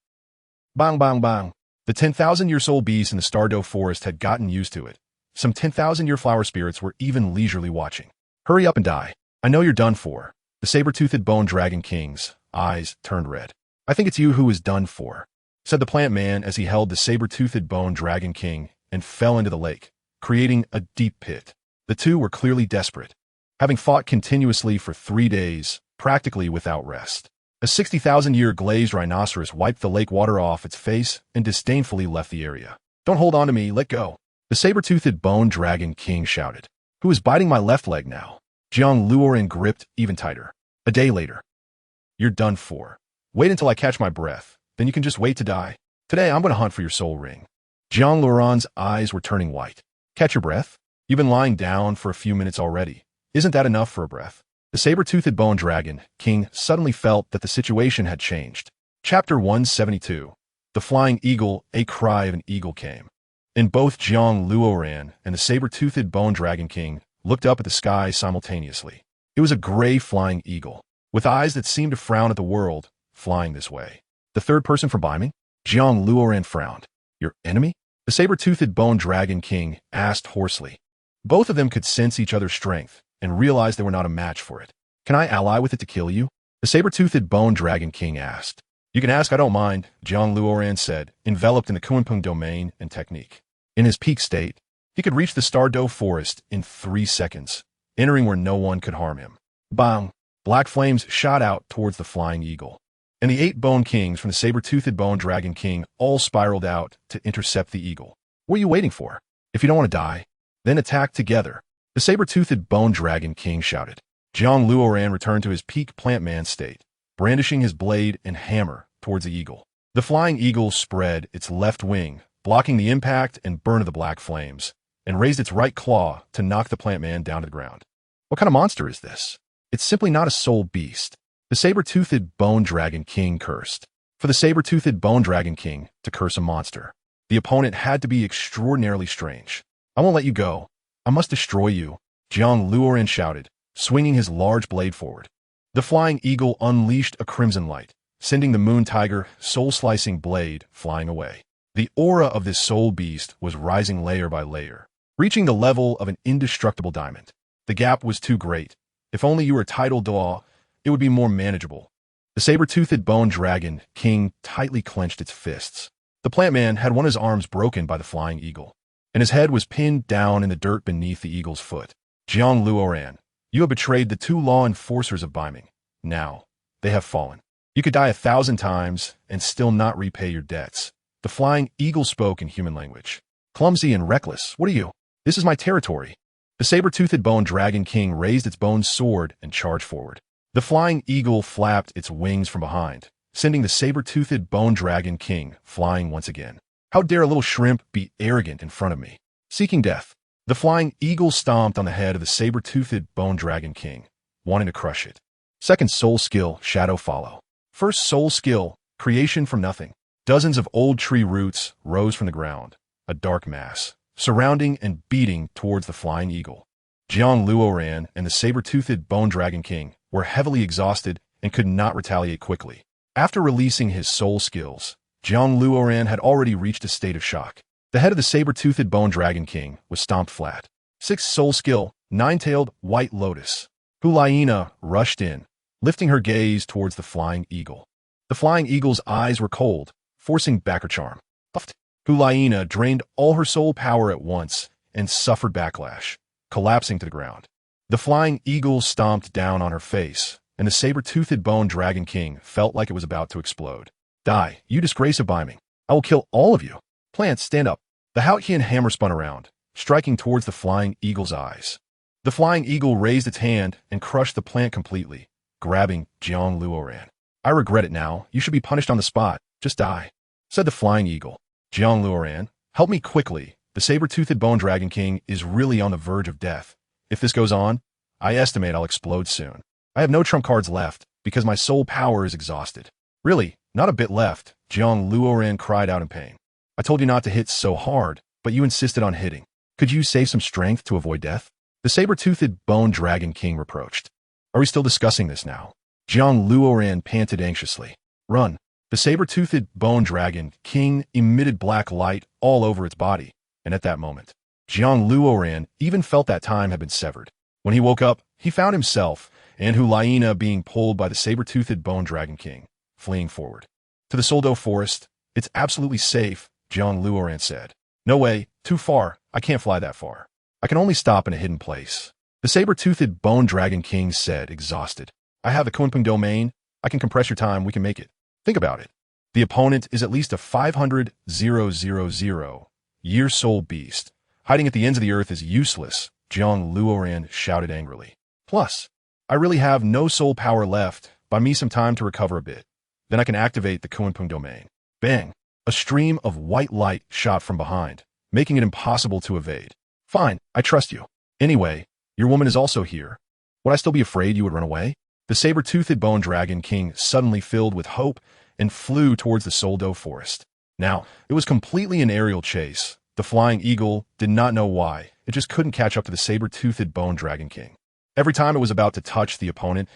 Bang, bang, bang. The 10,000-year soul beasts in the Stardow forest had gotten used to it. Some 10,000-year flower spirits were even leisurely watching. Hurry up and die. I know you're done for. The saber-toothed bone dragon king's eyes turned red. I think it's you who is done for, said the plant man as he held the saber-toothed bone dragon king and fell into the lake, creating a deep pit. The two were clearly desperate, having fought continuously for 3 days, practically without rest. A 60,000-year glazed rhinoceros wiped the lake water off its face and disdainfully left the area. Don't hold on to me, let go. The saber-toothed bone dragon king shouted. Who is biting my left leg now? Jiang Luoran gripped even tighter. A day later. You're done for. Wait until I catch my breath, then you can just wait to die. Today I'm going to hunt for your soul ring. Jiang Luoran's eyes were turning white. Catch your breath? You've been lying down for a few minutes already. Isn't that enough for a breath? The saber-toothed bone dragon king suddenly felt that the situation had changed. Chapter 172. The flying eagle, a cry of an eagle came. In both Jiang Luoran and the saber-toothed bone dragon king looked up at the sky simultaneously. It was a gray flying eagle, with eyes that seemed to frown at the world, flying this way. The third person from Beiming? Jiang Luoran frowned. Your enemy? The saber-toothed bone dragon king asked hoarsely. Both of them could sense each other's strength and realized they were not a match for it. Can I ally with it to kill you? The saber-toothed bone dragon king asked. You can ask, I don't mind, Jiang Luoran said, enveloped in the Kunpeng domain and technique. In his peak state, he could reach the Stardow forest in 3 seconds, entering where no one could harm him. Bang! Black flames shot out towards the flying eagle. And the 8 bone kings from the saber-toothed bone dragon king all spiraled out to intercept the eagle. What are you waiting for? If you don't want to die, then attack together. The saber-toothed bone dragon king shouted. Jiang Luoran returned to his peak plant man state, brandishing his blade and hammer towards the eagle. The flying eagle spread its left wing, blocking the impact and burn of the black flames, and raised its right claw to knock the plant man down to the ground. What kind of monster is this? It's simply not a soul beast. The saber-toothed bone dragon king cursed. For the saber-toothed bone dragon king to curse a monster, the opponent had to be extraordinarily strange. I won't let you go. I must destroy you, Jiang Luoran shouted, swinging his large blade forward. The flying eagle unleashed a crimson light, sending the moon tiger soul-slicing blade flying away. The aura of this soul beast was rising layer by layer, reaching the level of an indestructible diamond. The gap was too great. If only you were Title Douluo, it would be more manageable. The saber-toothed bone dragon king tightly clenched its fists. The plant man had one of his arms broken by the flying eagle, and his head was pinned down in the dirt beneath the eagle's foot. Jiang Luoran, you have betrayed the 2 law enforcers of Beiming. Now, they have fallen. You could die 1,000 times and still not repay your debts. The flying eagle spoke in human language. Clumsy and reckless, what are you? This is my territory. The saber-toothed bone dragon king raised its bone sword and charged forward. The flying eagle flapped its wings from behind, sending the saber-toothed bone dragon king flying once again. How dare a little shrimp be arrogant in front of me? Seeking death. The flying eagle stomped on the head of the saber-toothed bone dragon king, wanting to crush it. Second soul skill, shadow follow. First soul skill, creation from nothing. Dozens of old tree roots rose from the ground, a dark mass, surrounding and beating towards the flying eagle. Jiang Luoran and the saber-toothed bone dragon king were heavily exhausted and could not retaliate quickly. After releasing his soul skills, Jiang Luoran had already reached a state of shock. The head of the saber-toothed bone dragon king was stomped flat. Sixth soul skill, nine-tailed white lotus. Hulaina rushed in, lifting her gaze towards the flying eagle. The flying eagle's eyes were cold, forcing back her charm. Puffed. Hulaina drained all her soul power at once and suffered backlash, collapsing to the ground. The flying eagle stomped down on her face, and the saber-toothed bone dragon king felt like it was about to explode. Die, you disgrace of Beiming. I will kill all of you. Plants, stand up. The Haotian hammer spun around, striking towards the flying eagle's eyes. The flying eagle raised its hand and crushed the plant completely, grabbing Jiang Luoran. I regret it now. You should be punished on the spot. Just die, said the flying eagle. Jiang Luoran, help me quickly. The saber-toothed bone dragon king is really on the verge of death. If this goes on, I estimate I'll explode soon. I have no trump cards left because my soul power is exhausted. Really, not a bit left, Jiang Luoran cried out in pain. I told you not to hit so hard, but you insisted on hitting. Could you save some strength to avoid death? The saber-toothed bone dragon king reproached. Are we still discussing this now? Jiang Luoran panted anxiously. Run. The saber-toothed bone dragon king emitted black light all over its body, and at that moment, Jiang Luoran even felt that time had been severed. When he woke up, he found himself and Hulaina being pulled by the saber-toothed bone dragon king, fleeing forward. To the Soldo forest, it's absolutely safe, Jiang Luoran said. No way, too far, I can't fly that far. I can only stop in a hidden place. The saber-toothed bone dragon king said, exhausted. I have the Kunpeng domain, I can compress your time, we can make it. Think about it. The opponent is at least a 500,000-year soul beast. Hiding at the ends of the earth is useless, Jiang Luoran shouted angrily. Plus, I really have no soul power left. Buy me some time to recover a bit. Then I can activate the Kunpeng domain. Bang! A stream of white light shot from behind, making it impossible to evade. Fine, I trust you. Anyway, your woman is also here. Would I still be afraid you would run away? The saber-toothed bone dragon king suddenly filled with hope and flew towards the Soldo forest. Now, it was completely an aerial chase. The flying eagle did not know why. It just couldn't catch up to the saber-toothed bone dragon king. Every time it was about to touch the opponent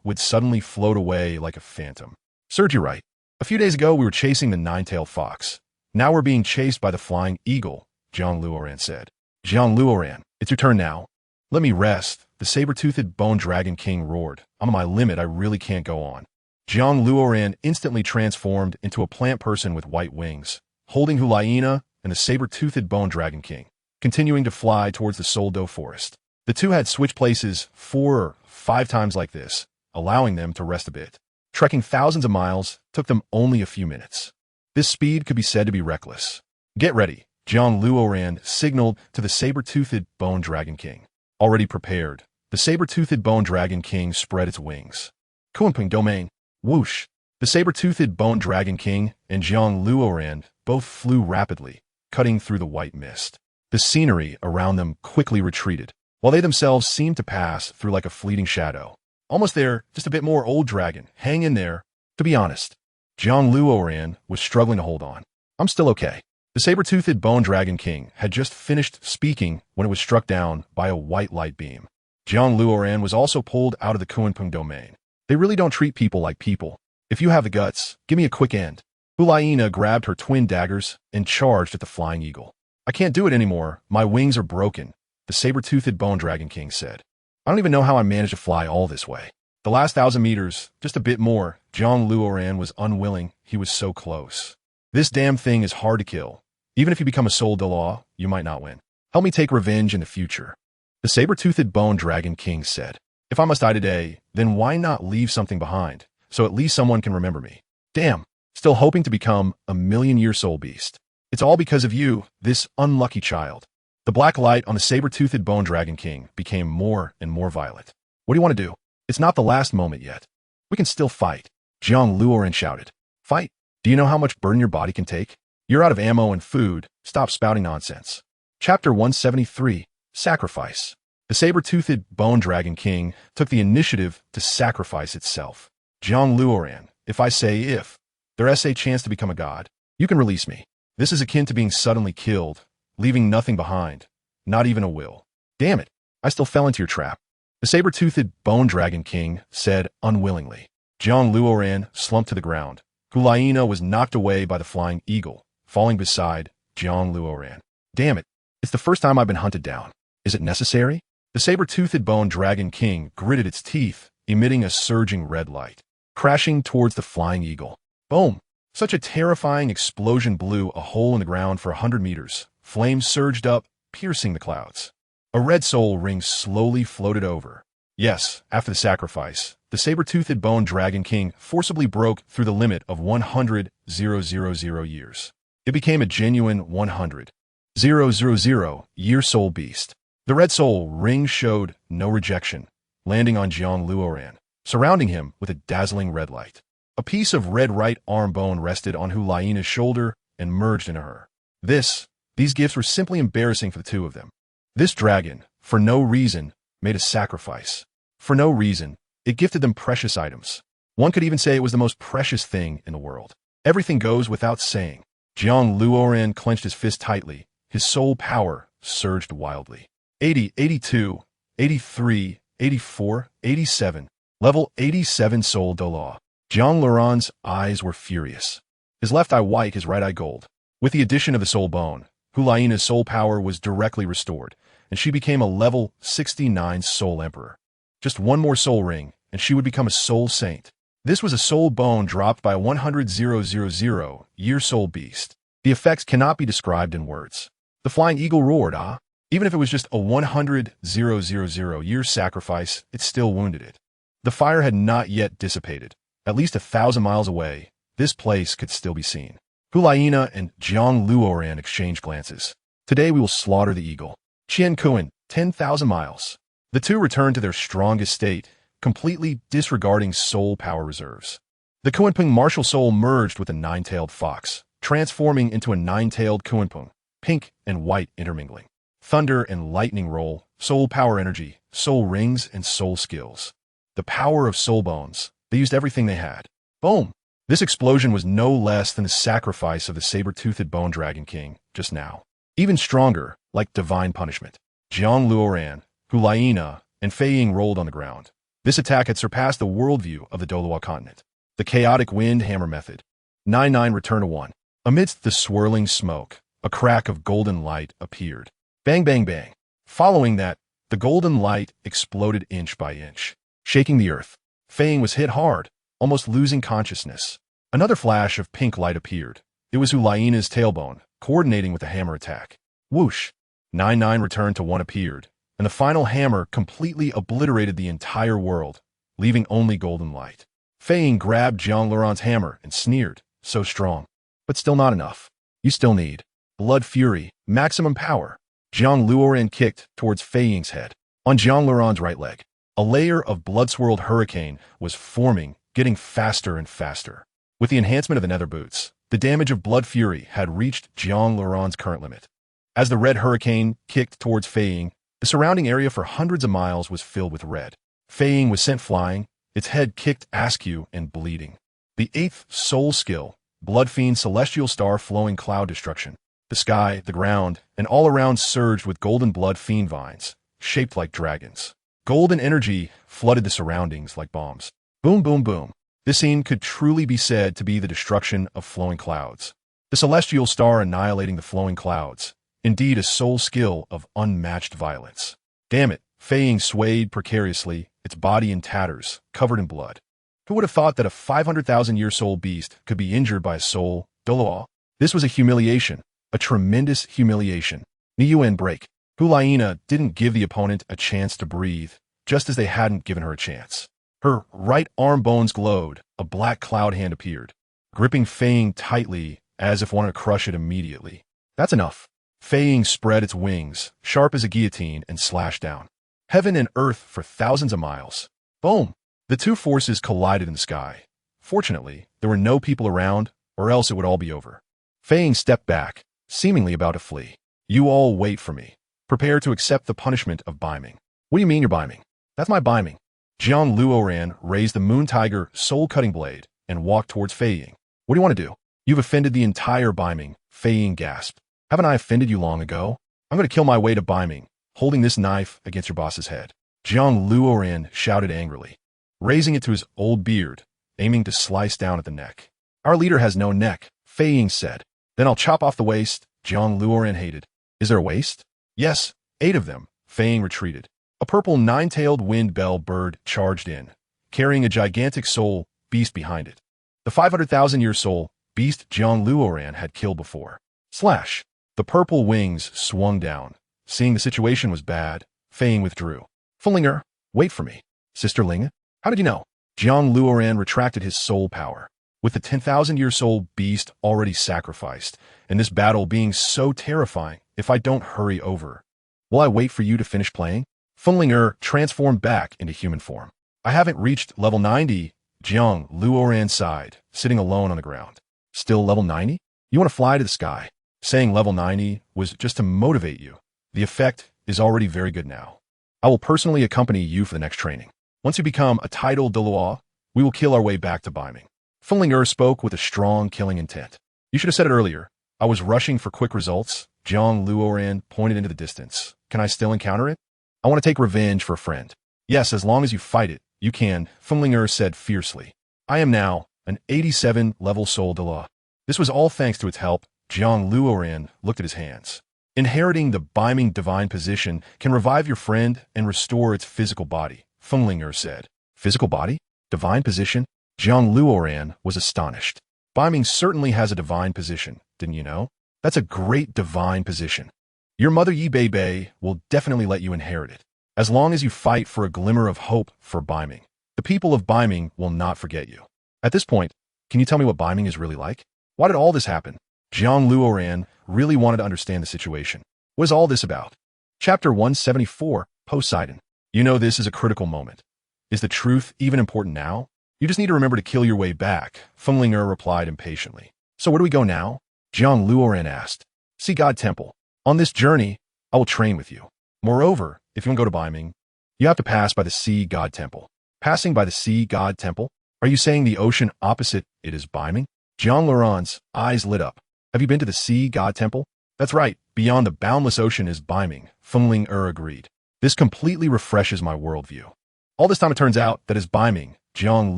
would suddenly float away like a phantom. Serge, you're right. A few days ago, we were chasing the nine-tailed fox. Now we're being chased by the flying eagle, Jiang Luoran said. Jiang Luoran, it's your turn now. Let me rest, the saber-toothed bone dragon king roared. I'm on my limit, I really can't go on. Jiang Luoran instantly transformed into a plant person with white wings, holding Hulaina and the saber-toothed bone dragon king, continuing to fly towards the Soldo forest. The two had switched places 4 or 5 times like this, allowing them to rest a bit. Trekking thousands of miles took them only a few minutes. This speed could be said to be reckless. Get ready, Jiang Luoran signaled to the saber-toothed bone dragon king. Already prepared, the saber-toothed bone dragon king spread its wings. Kunpeng domain. Whoosh! The saber-toothed bone dragon king and Jiang Luoran both flew rapidly, cutting through the white mist. The scenery around them quickly retreated, while they themselves seemed to pass through like a fleeting shadow. Almost there, just a bit more, old dragon. Hang in there. To be honest, Jiang Luoran was struggling to hold on. I'm still okay. The saber-toothed bone dragon king had just finished speaking when it was struck down by a white light beam. Jiang Luoran was also pulled out of the Kunpeng domain. They really don't treat people like people. If you have the guts, give me a quick end. Hulaina grabbed her twin daggers and charged at the flying eagle. I can't do it anymore. My wings are broken, the saber-toothed bone dragon king said. I don't even know how I managed to fly all this way. The last 1,000 meters, just a bit more, Jiang Luoran was unwilling. He was so close. This damn thing is hard to kill. Even if you become a Title Douluo, you might not win. Help me take revenge in the future. The saber-toothed bone dragon king said. If I must die today, then why not leave something behind, so at least someone can remember me? Damn, still hoping to become a million-year soul beast. It's all because of you, this unlucky child. The black light on the saber-toothed bone dragon king became more and more violent. What do you want to do? It's not the last moment yet. We can still fight. Jiang Luoran shouted. Fight? Do you know how much burden your body can take? You're out of ammo and food. Stop spouting nonsense. Chapter 173, Sacrifice. The saber-toothed bone dragon king took the initiative to sacrifice itself. Jiang Luoran, if I say if, there's a chance to become a god, you can release me. This is akin to being suddenly killed, leaving nothing behind, not even a will. Damn it, I still fell into your trap. The saber-toothed bone dragon king said unwillingly. Jiang Luoran slumped to the ground. Hulaina was knocked away by the flying eagle, falling beside Jiang Luoran. Damn it, it's the first time I've been hunted down. Is it necessary? The saber-toothed bone dragon king gritted its teeth, emitting a surging red light, crashing towards the flying eagle. Boom! Such a terrifying explosion blew a hole in the ground for 100 meters. Flames surged up, piercing the clouds. A red soul ring slowly floated over. Yes, after the sacrifice, the saber-toothed bone dragon king forcibly broke through the limit of 100,000 years. It became a genuine 100,000 year soul beast. The red soul ring showed no rejection, landing on Jiang Luoran, surrounding him with a dazzling red light. A piece of red right arm bone rested on Hulaina's shoulder and merged into her. These gifts were simply embarrassing for the two of them. This dragon, for no reason, made a sacrifice. For no reason, it gifted them precious items. One could even say it was the most precious thing in the world. Everything goes without saying. Jiang Luoran clenched his fist tightly. His soul power surged wildly. 80, 82, 83, 84, 87. Level 87 Soul Douluo. JiangLuoran's eyes were furious. His left eye white, his right eye gold. With the addition of the soul bone, Hulaina's soul power was directly restored, and she became a level 69 Soul Emperor. Just one more soul ring, and she would become a soul saint. This was a soul bone dropped by a 100,000 year soul beast. The effects cannot be described in words. The flying eagle roared, ah! Even if it was just a 100,000 year sacrifice, it still wounded it. The fire had not yet dissipated. At least 1,000 miles away, this place could still be seen. Hulaina and Jiang Luoran exchanged glances. Today we will slaughter the eagle. Qian Kuan, 10,000 miles. The two returned to their strongest state, completely disregarding soul power reserves. The Kuanping martial soul merged with a nine-tailed fox, transforming into a nine-tailed Kuanping, pink and white intermingling. Thunder and lightning roll, soul power energy, soul rings, and soul skills. The power of soul bones. They used everything they had. Boom! This explosion was no less than the sacrifice of the saber-toothed bone dragon king just now. Even stronger, like divine punishment. Jiang Luoran, Hulaina, and Fei Ying rolled on the ground. This attack had surpassed the worldview of the Douluo continent. The chaotic wind hammer method. 9-9 return to 1. Amidst the swirling smoke, a crack of golden light appeared. Bang, bang, bang. Following that, the golden light exploded inch by inch, shaking the earth. Fei Ying was hit hard, almost losing consciousness. Another flash of pink light appeared. It was Hulaina's tailbone, coordinating with the hammer attack. Whoosh! 9-9 returned to 1 appeared, and the final hammer completely obliterated the entire world, leaving only golden light. Fei Ying grabbed JiangLuoran's hammer and sneered, so strong. But still not enough. You still need blood fury, maximum power. Jiang Luoran kicked towards Fei Ying's head. On JiangLuoran's right leg, a layer of blood-swirled hurricane was forming, getting faster and faster. With the enhancement of the nether boots, the damage of blood fury had reached JiangLuoran's current limit. As the red hurricane kicked towards Fei Ying, the surrounding area for hundreds of miles was filled with red. Fei Ying was sent flying, its head kicked askew and bleeding. The 8th soul skill, Blood Fiend Celestial Star Flowing Cloud Destruction. The sky, the ground, and all around surged with golden blood fiend vines, shaped like dragons. Golden energy flooded the surroundings like bombs. Boom, boom, boom. This scene could truly be said to be the destruction of flowing clouds. The celestial star annihilating the flowing clouds. Indeed, a soul skill of unmatched violence. Damn it, Fei Ying swayed precariously, its body in tatters, covered in blood. Who would have thought that a 500,000-year soul beast could be injured by a soul Douluo? This was a humiliation. A tremendous humiliation. Niyuan break. Hulaina didn't give the opponent a chance to breathe, just as they hadn't given her a chance. Her right arm bones glowed. A black cloud hand appeared. gripping Fei Ying tightly as if wanting to crush it immediately. That's enough. Fei Ying spread its wings, sharp as a guillotine, and slashed down. Heaven and earth for thousands of miles. Boom! The two forces collided in the sky. Fortunately, there were no people around, or else it would all be over. Fei Ying stepped back, seemingly about to flee. You all wait for me. Prepare to accept the punishment of Beiming. What do you mean you're Beiming? That's my Beiming. Jiang Luoran raised the Moon Tiger soul-cutting blade and walked towards Fei Ying. What do you want to do? You've offended the entire Beiming, Fei Ying gasped. Haven't I offended you long ago? I'm going to kill my way to Beiming, holding this knife against your boss's head. Jiang Luoran shouted angrily, raising it to his old beard, aiming to slice down at the neck. Our leader has no neck, Fei Ying said. Then I'll chop off the waist, Jiang Luoran hated. Is there a waist? Yes, 8 of them. Fei Ying retreated. A purple 9-tailed wind bell bird charged in, carrying a gigantic soul beast behind it. The 500,000-year soul beast Jiang Luoran had killed before. Slash! The purple wings swung down. Seeing the situation was bad, Fei Ying withdrew. Fullinger, wait for me. Sister Ling, how did you know? Jiang Luoran retracted his soul power. With the 10,000-year soul beast already sacrificed, and this battle being so terrifying, if I don't hurry over, will I wait for you to finish playing? Fullinger transformed back into human form. I haven't reached level 90, Jiang Luoran sighed, sitting alone on the ground. Still level 90? You want to fly to the sky. Saying level 90 was just to motivate you. The effect is already very good now. I will personally accompany you for the next training. Once you become a Title Douluo, we will kill our way back to Beiming. Fullinger spoke with a strong killing intent. You should have said it earlier. I was rushing for quick results. Jiang Luoran pointed into the distance. Can I still encounter it? I want to take revenge for a friend. Yes, as long as you fight it, you can, Fullinger said fiercely. I am now an 87-level Soul Douluo. This was all thanks to its help. Jiang Luoran looked at his hands. Inheriting the Beiming divine position can revive your friend and restore its physical body, Fullinger said. Physical body? Divine position? Jiang Luoran was astonished. Beiming certainly has a divine position, didn't you know? That's a great divine position. Your mother Yi Bei will definitely let you inherit it. As long as you fight for a glimmer of hope for Beiming, the people of Beiming will not forget you. At this point, can you tell me what Beiming is really like? Why did all this happen? Jiang Luoran really wanted to understand the situation. What is all this about? Chapter 174, Poseidon. You know this is a critical moment. Is the truth even important now? You just need to remember to kill your way back, Fullinger replied impatiently. So where do we go now? Jiang Luoran asked. See God Temple. On this journey, I will train with you. Moreover, if you want to go to Beiming, you have to pass by the Sea God Temple. Passing by the Sea God Temple? Are you saying the ocean opposite it is Beiming? JiangLuoran's eyes lit up. Have you been to the Sea God Temple? That's right. Beyond the boundless ocean is Beiming, Fullinger agreed. This completely refreshes my worldview. All this time it turns out that is Beiming, Jiang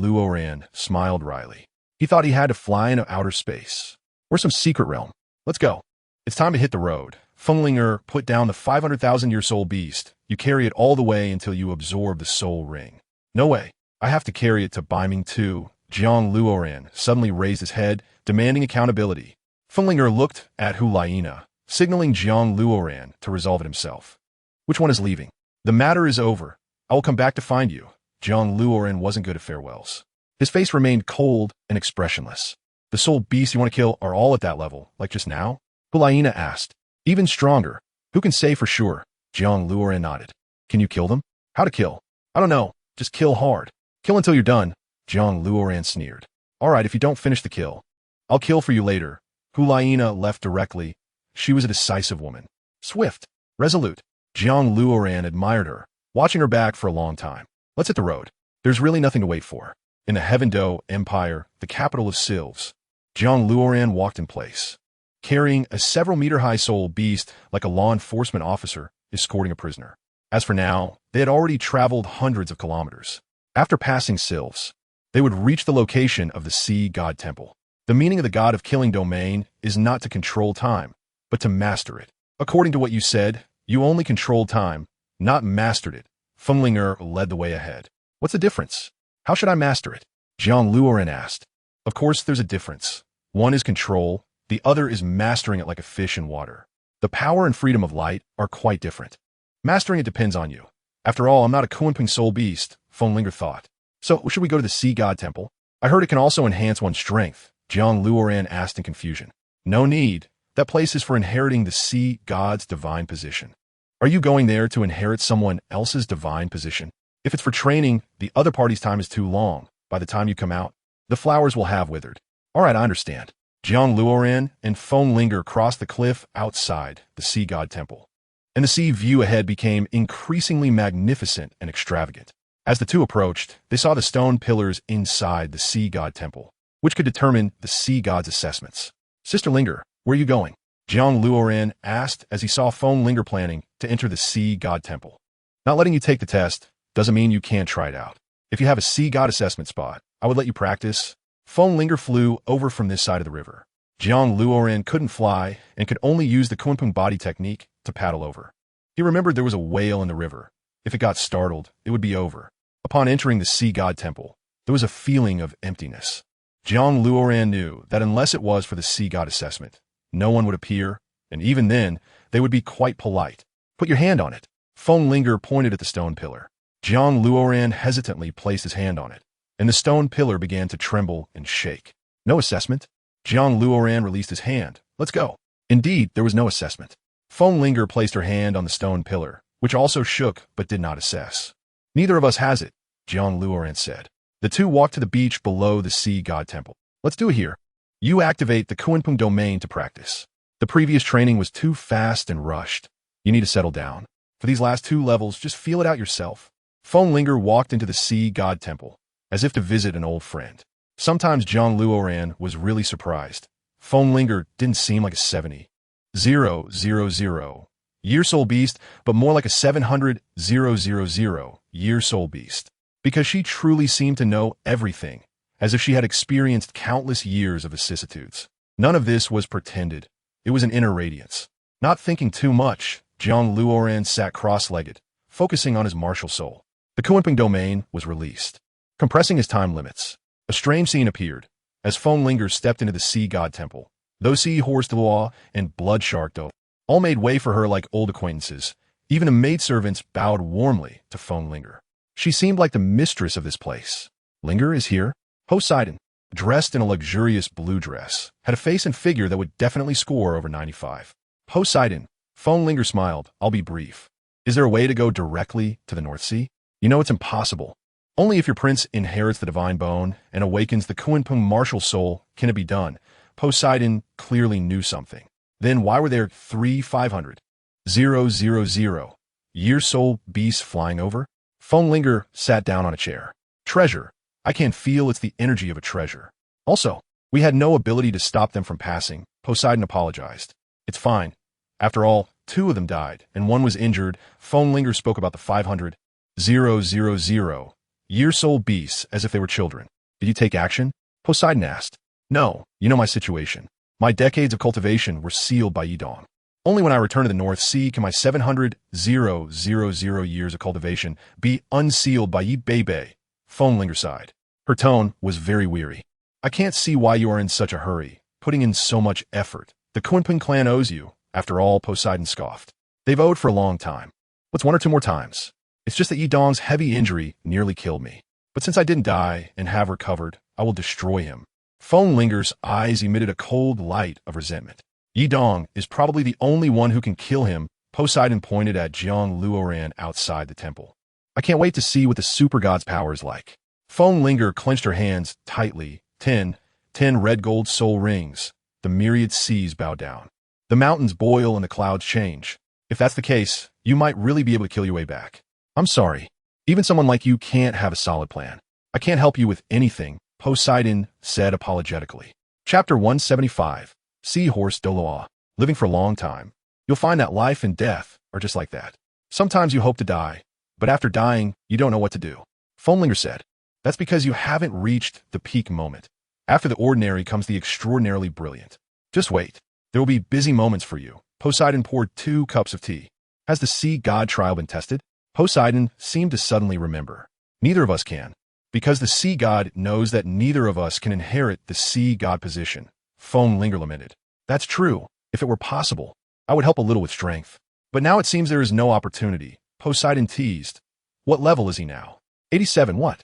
Luoran smiled wryly. He thought he had to fly into outer space. Or some secret realm. Let's go. It's time to hit the road. Fullinger put down the 500,000-year soul beast. You carry it all the way until you absorb the soul ring. No way. I have to carry it to Beiming too. Jiang Luoran suddenly raised his head, demanding accountability. Fullinger looked at Hulaina, signaling Jiang Luoran to resolve it himself. Which one is leaving? The matter is over. I will come back to find you. Jiang Luoran wasn't good at farewells. His face remained cold and expressionless. The soul beasts you want to kill are all at that level, like just now? Hulaina asked. Even stronger. Who can say for sure? Jiang Luoran nodded. Can you kill them? How to kill? I don't know. Just kill hard. Kill until you're done. Jiang Luoran sneered. All right, if you don't finish the kill, I'll kill for you later. Hulaina left directly. She was a decisive woman. Swift. Resolute. Jiang Luoran admired her, watching her back for a long time. Let's hit the road. There's really nothing to wait for. In the Heaven Do Empire, the capital of Sylves, Jiang Luoran walked in place, carrying a several-meter-high soul beast like a law enforcement officer escorting a prisoner. As for now, they had already traveled hundreds of kilometers. After passing Sylves, they would reach the location of the Sea God Temple. The meaning of the God of Killing domain is not to control time, but to master it. According to what you said, you only controlled time, not mastered it. Fullinger led the way ahead. What's the difference? How should I master it? Jiang Luoran asked. Of course there's a difference. One is control, the other is mastering it like a fish in water. The power and freedom of light are quite different. Mastering it depends on you. After all, I'm not a Kunping soul beast, Fullinger thought. So should we go to the Sea God Temple? I heard it can also enhance one's strength, Jiang Luoran asked in confusion. No need. That place is for inheriting the sea god's divine position. Are you going there to inherit someone else's divine position? If it's for training, the other party's time is too long. By the time you come out, the flowers will have withered. All right, I understand. Jiang Luoran and Feng Linger crossed the cliff outside the sea god temple, and the sea view ahead became increasingly magnificent and extravagant. As the two approached, they saw the stone pillars inside the sea god temple, which could determine the sea god's assessments. Sister Linger, where are you going? Jiang Luoran asked as he saw Feng Linger planning to enter the sea god temple. Not letting you take the test doesn't mean you can't try it out. If you have a sea god assessment spot, I would let you practice. Feng Linger flew over from this side of the river. Jiang Luoran couldn't fly and could only use the Kunpeng body technique to paddle over. He remembered there was a whale in the river. If it got startled, it would be over. Upon entering the sea god temple, there was a feeling of emptiness. Jiang Luoran knew that unless it was for the sea god assessment, no one would appear, and even then, they would be quite polite. Put your hand on it. Feng Linger pointed at the stone pillar. Jiang Luoran hesitantly placed his hand on it, and the stone pillar began to tremble and shake. No assessment? Jiang Luoran released his hand. Let's go. Indeed, there was no assessment. Feng Linger placed her hand on the stone pillar, which also shook but did not assess. Neither of us has it, Jiang Luoran said. The two walked to the beach below the sea god temple. Let's do it here. You activate the Kunpeng domain to practice. The previous training was too fast and rushed. You need to settle down. For these last two levels, just feel it out yourself. Feng Linger walked into the sea god temple, as if to visit an old friend. Sometimes Jiang Luoran was really surprised. Feng Linger didn't seem like a 70,000 year soul beast, but more like a 700,000 year soul beast, because she truly seemed to know everything, as if she had experienced countless years of vicissitudes. None of this was pretended. It was an inner radiance. Not thinking too much, Jiang Luoran sat cross-legged, focusing on his martial soul. The Kunpeng domain was released. Compressing his time limits, a strange scene appeared as Feng Linger stepped into the sea god temple. Those sea horse Douluo and blood shark Douluo all made way for her like old acquaintances. Even the maidservants bowed warmly to Feng Linger. She seemed like the mistress of this place. Linger is here. Poseidon, dressed in a luxurious blue dress, had a face and figure that would definitely score over 95. Poseidon, Feng Linger smiled. I'll be brief. Is there a way to go directly to the North Sea? You know it's impossible. Only if your prince inherits the divine bone and awakens the Kunpeng martial soul can it be done. Poseidon clearly knew something. Then why were there 3,500,000 year soul beasts flying over? Feng Linger sat down on a chair. Treasure. I can feel it's the energy of a treasure. Also, we had no ability to stop them from passing. Poseidon apologized. It's fine. After all, 2 of them died, and 1 was injured. Feng Linger spoke about the 500,000 year soul beasts as if they were children. Did you take action? Poseidon asked. No, you know my situation. My decades of cultivation were sealed by Yidong. Only when I return to the North Sea can my 700,000 years of cultivation be unsealed by Yi Beibei. Feng Linger sighed. Her tone was very weary. I can't see why you are in such a hurry, putting in so much effort. The Kunpeng clan owes you. After all, Poseidon scoffed. They've owed for a long time. What's 1 or 2 more times? It's just that Yidong's heavy injury nearly killed me. But since I didn't die and have recovered, I will destroy him. Feng Linger's eyes emitted a cold light of resentment. Yidong is probably the only one who can kill him. Poseidon pointed at Jiang Luoran outside the temple. I can't wait to see what the super god's power is like. Feng Linger clenched her hands tightly. 10 red gold soul rings. The myriad seas bow down. The mountains boil and the clouds change. If that's the case, you might really be able to kill your way back. I'm sorry. Even someone like you can't have a solid plan. I can't help you with anything, Poseidon said apologetically. Chapter 175. Seahorse Douluo. Living for a long time. You'll find that life and death are just like that. Sometimes you hope to die, but after dying, you don't know what to do. Feng Linger said. That's because you haven't reached the peak moment. After the ordinary comes the extraordinarily brilliant. Just wait. There will be busy moments for you. Poseidon poured 2 cups of tea. Has the sea god trial been tested? Poseidon seemed to suddenly remember. Neither of us can. Because the sea god knows that neither of us can inherit the sea god position. Feng Linger lamented. That's true. If it were possible, I would help a little with strength. But now it seems there is no opportunity. Poseidon teased. What level is he now? 87 what?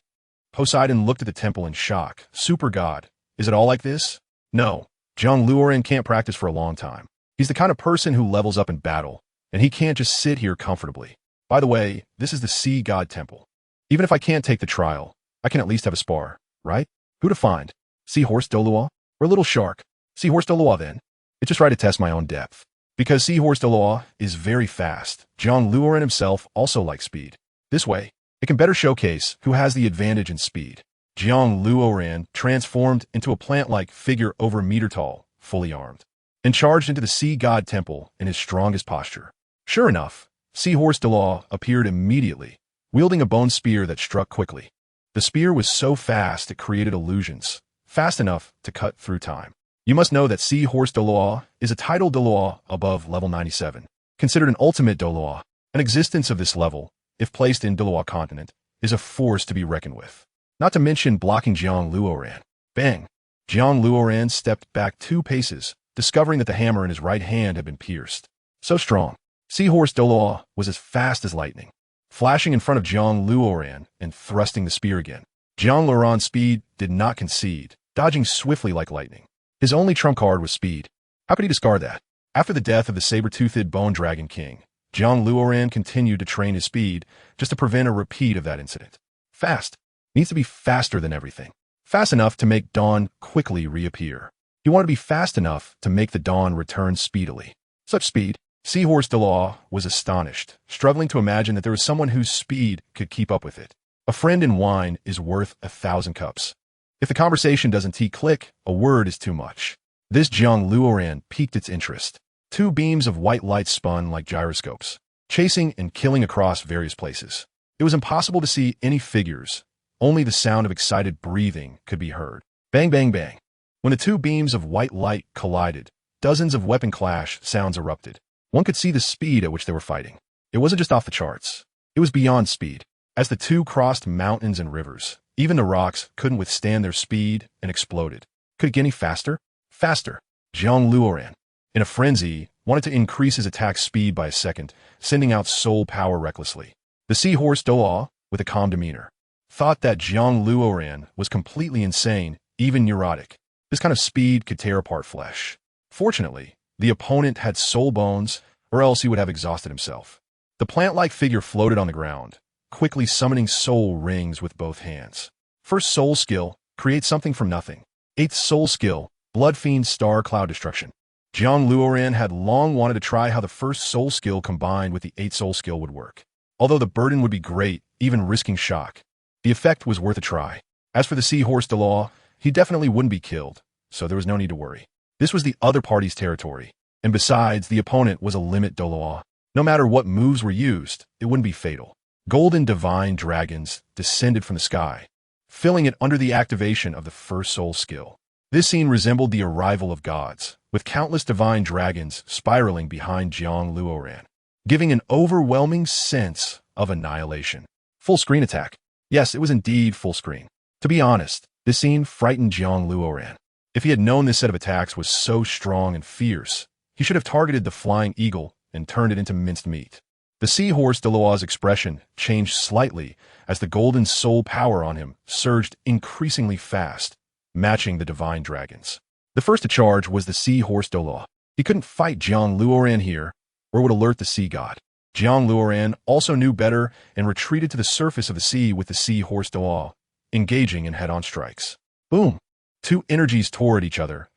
Poseidon looked at the temple in shock. Super god. Is it all like this? No, Jiang Luoran can't practice for a long time. He's the kind of person who levels up in battle, and he can't just sit here comfortably. By the way, this is the Sea God Temple. Even if I can't take the trial, I can at least have a spar, right? Who to find? Seahorse Douluo? Or Little Shark? Seahorse Douluo then. It's just right to test my own depth. Because Seahorse Douluo is very fast, Jiang Luoran himself also likes speed. This way, it can better showcase who has the advantage in speed. Jiang Luoran transformed into a plant-like figure over a meter tall, fully armed, and charged into the Sea God Temple in his strongest posture. Sure enough, Seahorse Douluo appeared immediately, wielding a bone spear that struck quickly. The spear was so fast it created illusions, fast enough to cut through time. You must know that Seahorse Douluo is a Title Douluo above level 97, considered an ultimate Douluo. An existence of this level, if placed in Douluo continent, is a force to be reckoned with. Not to mention blocking Jiang Luoran. Bang! Jiang Luoran stepped back 2 paces, discovering that the hammer in his right hand had been pierced. So strong. Seahorse Douluo was as fast as lightning, flashing in front of Jiang Luoran and thrusting the spear again. Jiang Luoran's speed did not concede, dodging swiftly like lightning. His only trump card was speed. How could he discard that? After the death of the saber-toothed Bone Dragon King, Jiang Luoran continued to train his speed just to prevent a repeat of that incident. Fast. Needs to be faster than everything. Fast enough to make dawn quickly reappear. He wanted to be fast enough to make the dawn return speedily. Such speed. Seahorse Douluo was astonished, struggling to imagine that there was someone whose speed could keep up with it. A friend in wine is worth 1,000 cups. If the conversation doesn't click, a word is too much. This Jiang Luoran piqued its interest. 2 beams of white light spun like gyroscopes, chasing and killing across various places. It was impossible to see any figures. Only the sound of excited breathing could be heard. Bang, bang, bang. When the 2 beams of white light collided, dozens of weapon clash sounds erupted. One could see the speed at which they were fighting. It wasn't just off the charts. It was beyond speed. As the 2 crossed mountains and rivers, even the rocks couldn't withstand their speed and exploded. Could it get any faster? Faster. Jiang Luoran, in a frenzy, wanted to increase his attack speed by a second, sending out soul power recklessly. The Seahorse Douluo, with a calm demeanor, thought that Jiang Luoran was completely insane, even neurotic. This kind of speed could tear apart flesh. Fortunately, the opponent had soul bones, or else he would have exhausted himself. The plant-like figure floated on the ground, quickly summoning soul rings with both hands. First soul skill, create something from nothing. 8th soul skill, Blood Fiend Star Cloud Destruction. Jiang Luoran had long wanted to try how the first soul skill combined with the 8th soul skill would work. Although the burden would be great, even risking shock, the effect was worth a try. As for the Seahorse Douluo, he definitely wouldn't be killed, so there was no need to worry. This was the other party's territory, and besides, the opponent was a limit Douluo. No matter what moves were used, it wouldn't be fatal. Golden divine dragons descended from the sky, filling it under the activation of the first soul skill. This scene resembled the arrival of gods, with countless divine dragons spiraling behind Jiang Luoran, giving an overwhelming sense of annihilation. Full screen attack. Yes, it was indeed full screen. To be honest, this scene frightened Jiang Luoran. If he had known this set of attacks was so strong and fierce, he should have targeted the flying eagle and turned it into minced meat. The Seahorse Douluo's expression changed slightly as the golden soul power on him surged increasingly fast, matching the divine dragons. The first to charge was the Seahorse Douluo. He couldn't fight Jiang Luoran here, or would alert the sea god. Jiang Luoran also knew better and retreated to the surface of the sea with the Seahorse Douluo, engaging in head-on strikes. Boom! 2 energies tore at each other,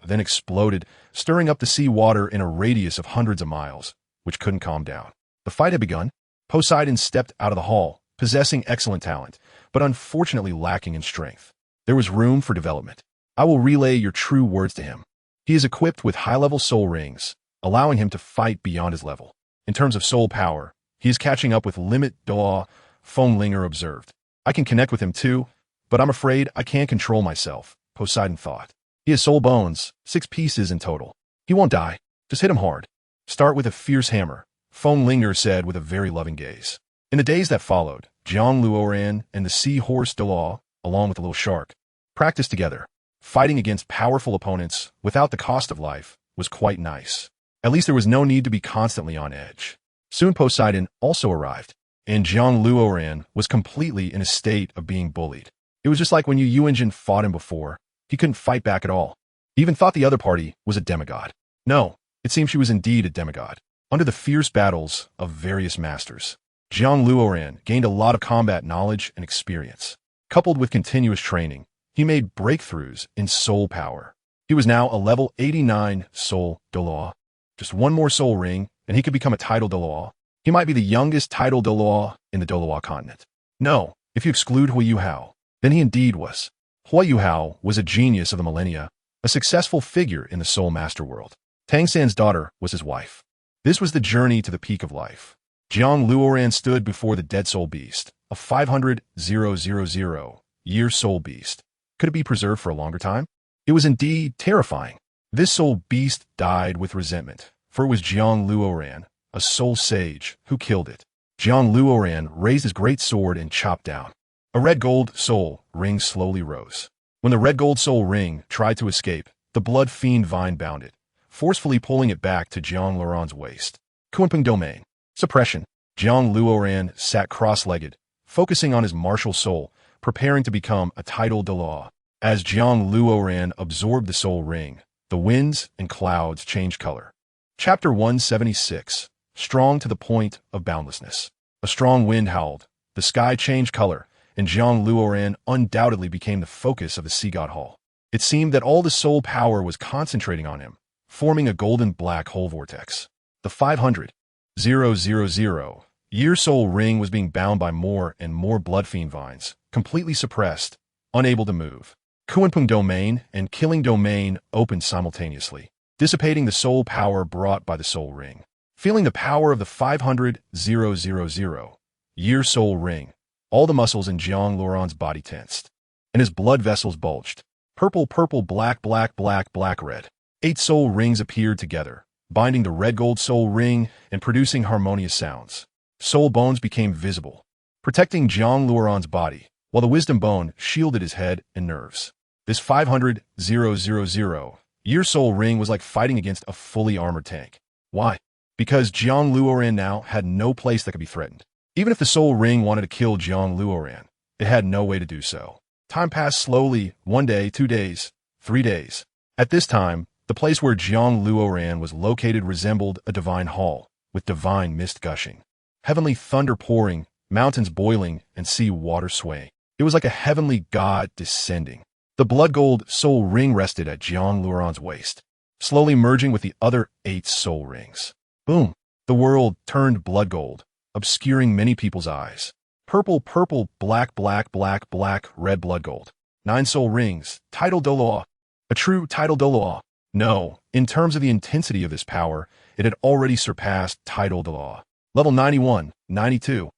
then exploded, stirring up the sea water in a radius of hundreds of miles, which couldn't calm down. The fight had begun. Poseidon stepped out of the hall, possessing excellent talent, but unfortunately lacking in strength. There was room for development. I will relay your true words to him. He is equipped with high-level soul rings, allowing him to fight beyond his level. In terms of soul power, he is catching up with limit Douluo, Fenglinger observed. I can connect with him too, but I'm afraid I can't control myself, Poseidon thought. He has soul bones, 6 pieces in total. He won't die. Just hit him hard. Start with a fierce hammer, Fenglinger said with a very loving gaze. In the days that followed, Jiang Luoran and the Seahorse Douluo, along with the little shark, practiced together. Fighting against powerful opponents without the cost of life was quite nice. At least there was no need to be constantly on edge. Soon Poseidon also arrived, and Jiang Luoran was completely in a state of being bullied. It was just like when Yu Engine fought him before. He couldn't fight back at all. He even thought the other party was a demigod. No, it seemed she was indeed a demigod. Under the fierce battles of various masters, Jiang Luoran gained a lot of combat knowledge and experience. Coupled with continuous training, he made breakthroughs in soul power. He was now a level 89 Soul Douluo. Just one more soul ring, and he could become a Title Douluo. He might be the youngest Title Douluo in the Douluo continent. No, if you exclude Hui Yuhao, then he indeed was. Hui Yuhao was a genius of the millennia, a successful figure in the Soul Master world. Tang San's daughter was his wife. This was the journey to the peak of life. Jiang Luoran stood before the dead soul beast, a 500,000-year soul beast. Could it be preserved for a longer time? It was indeed terrifying. This soul beast died with resentment, for it was Jiang Luoran, a soul sage, who killed it. Jiang Luoran raised his great sword and chopped down. A red gold soul ring slowly rose. When the red gold soul ring tried to escape, the blood fiend vine bound it, forcefully pulling it back to Jiang Luoran's waist. Kunpeng domain. Suppression. Jiang Luoran sat cross-legged, focusing on his martial soul, preparing to become a Title Douluo. As Jiang Luoran absorbed the soul ring, the winds and clouds changed color. Chapter 176. Strong to the point of boundlessness. A strong wind howled, the sky changed color, and Jiang Luoran undoubtedly became the focus of the Sea God Hall. It seemed that all the soul power was concentrating on him, forming a golden black hole vortex. The 500,000-year soul ring was being bound by more and more blood fiend vines, completely suppressed, unable to move. Kunpeng domain and killing domain opened simultaneously, dissipating the soul power brought by the soul ring. Feeling the power of the 500,000-year soul ring, all the muscles in Jiang Luoran's body tensed, and his blood vessels bulged. Purple, purple, black, black, black, black, red. 8 soul rings appeared together, binding the red gold soul ring and producing harmonious sounds. Soul bones became visible, protecting Jiang Luoran's body, while the wisdom bone shielded his head and nerves. This 500,000-year soul ring was like fighting against a fully armored tank. Why? Because Jiang Luoran now had no place that could be threatened. Even if the soul ring wanted to kill Jiang Luoran, it had no way to do so. Time passed slowly, 1 day, 2 days, 3 days. At this time, the place where Jiang Luoran was located resembled a divine hall, with divine mist gushing, heavenly thunder pouring, mountains boiling, and sea water swaying. It was like a heavenly god descending. The blood gold soul ring rested at Jiang Luoran's waist, slowly merging with the other 8 soul rings. Boom! The world turned blood gold, obscuring many people's eyes. Purple, purple, black, black, black, black, red blood gold. 9 soul rings, Title Douluo. A true Title Douluo. No, in terms of the intensity of this power, it had already surpassed Title Douluo. Level 91, 92,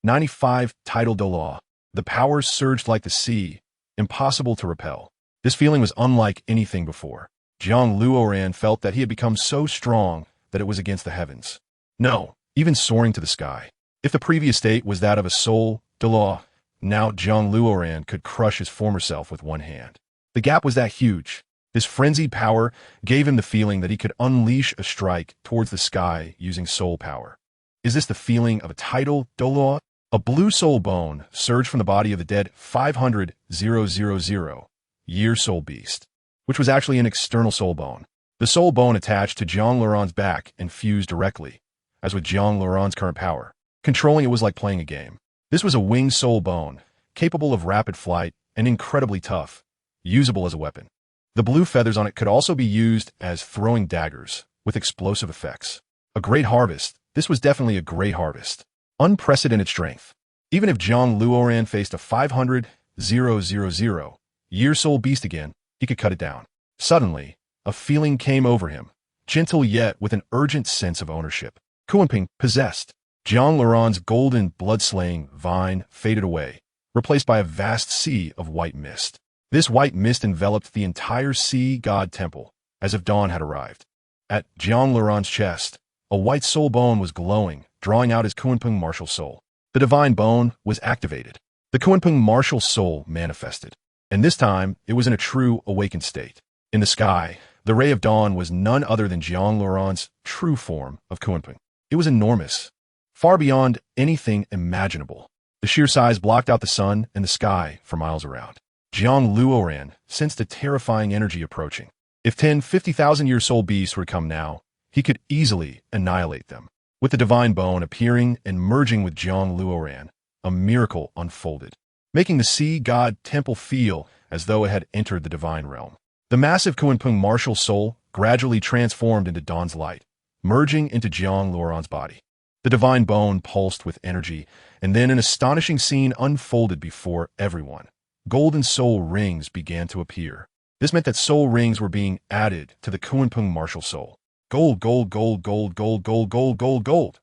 95 Title Douluo. The powers surged like the sea, impossible to repel. This feeling was unlike anything before. Jiang Luoran felt that he had become so strong that it was against the heavens. No, even soaring to the sky. If the previous state was that of a soul Douluo, now Jiang Luoran could crush his former self with one hand. The gap was that huge. This frenzied power gave him the feeling that he could unleash a strike towards the sky using soul power. Is this the feeling of a Title Douluo? A blue soul bone surged from the body of the dead 500,000-year soul beast, which was actually an external soul bone. The soul bone attached to Jiang Luoran's back and fused directly, as with Jiang Luoran's current power. Controlling it was like playing a game. This was a winged soul bone, capable of rapid flight and incredibly tough, usable as a weapon. The blue feathers on it could also be used as throwing daggers, with explosive effects. A great harvest. This was definitely a great harvest. Unprecedented strength. Even if Jiang Luoran faced a 500,000-year soul beast again, he could cut it down. Suddenly, a feeling came over him, gentle yet with an urgent sense of ownership. Kunpeng, possessed. Jiang Luoran's golden blood-slaying vine faded away, replaced by a vast sea of white mist. This white mist enveloped the entire sea god temple, as if dawn had arrived. At Jiang Luoran's chest, a white soul bone was glowing, drawing out his Kunpeng martial soul. The divine bone was activated. The Kunpeng martial soul manifested, and this time it was in a true awakened state. In the sky, the ray of dawn was none other than Jiang Luoran's true form of Kunpeng. It was enormous, far beyond anything imaginable. The sheer size blocked out the sun and the sky for miles around. Jiang Luoran sensed a terrifying energy approaching. If 10 50,000-year soul beasts were to come now, he could easily annihilate them. With the divine bone appearing and merging with Jiang Luoran, a miracle unfolded, making the sea god temple feel as though it had entered the divine realm. The massive Kunpeng martial soul gradually transformed into dawn's light, merging into Jiang Luoran's body. The divine bone pulsed with energy, and then an astonishing scene unfolded before everyone. Golden soul rings began to appear. This meant that soul rings were being added to the Kunpeng martial soul. Gold, gold, gold, gold, gold, gold, gold, gold, gold.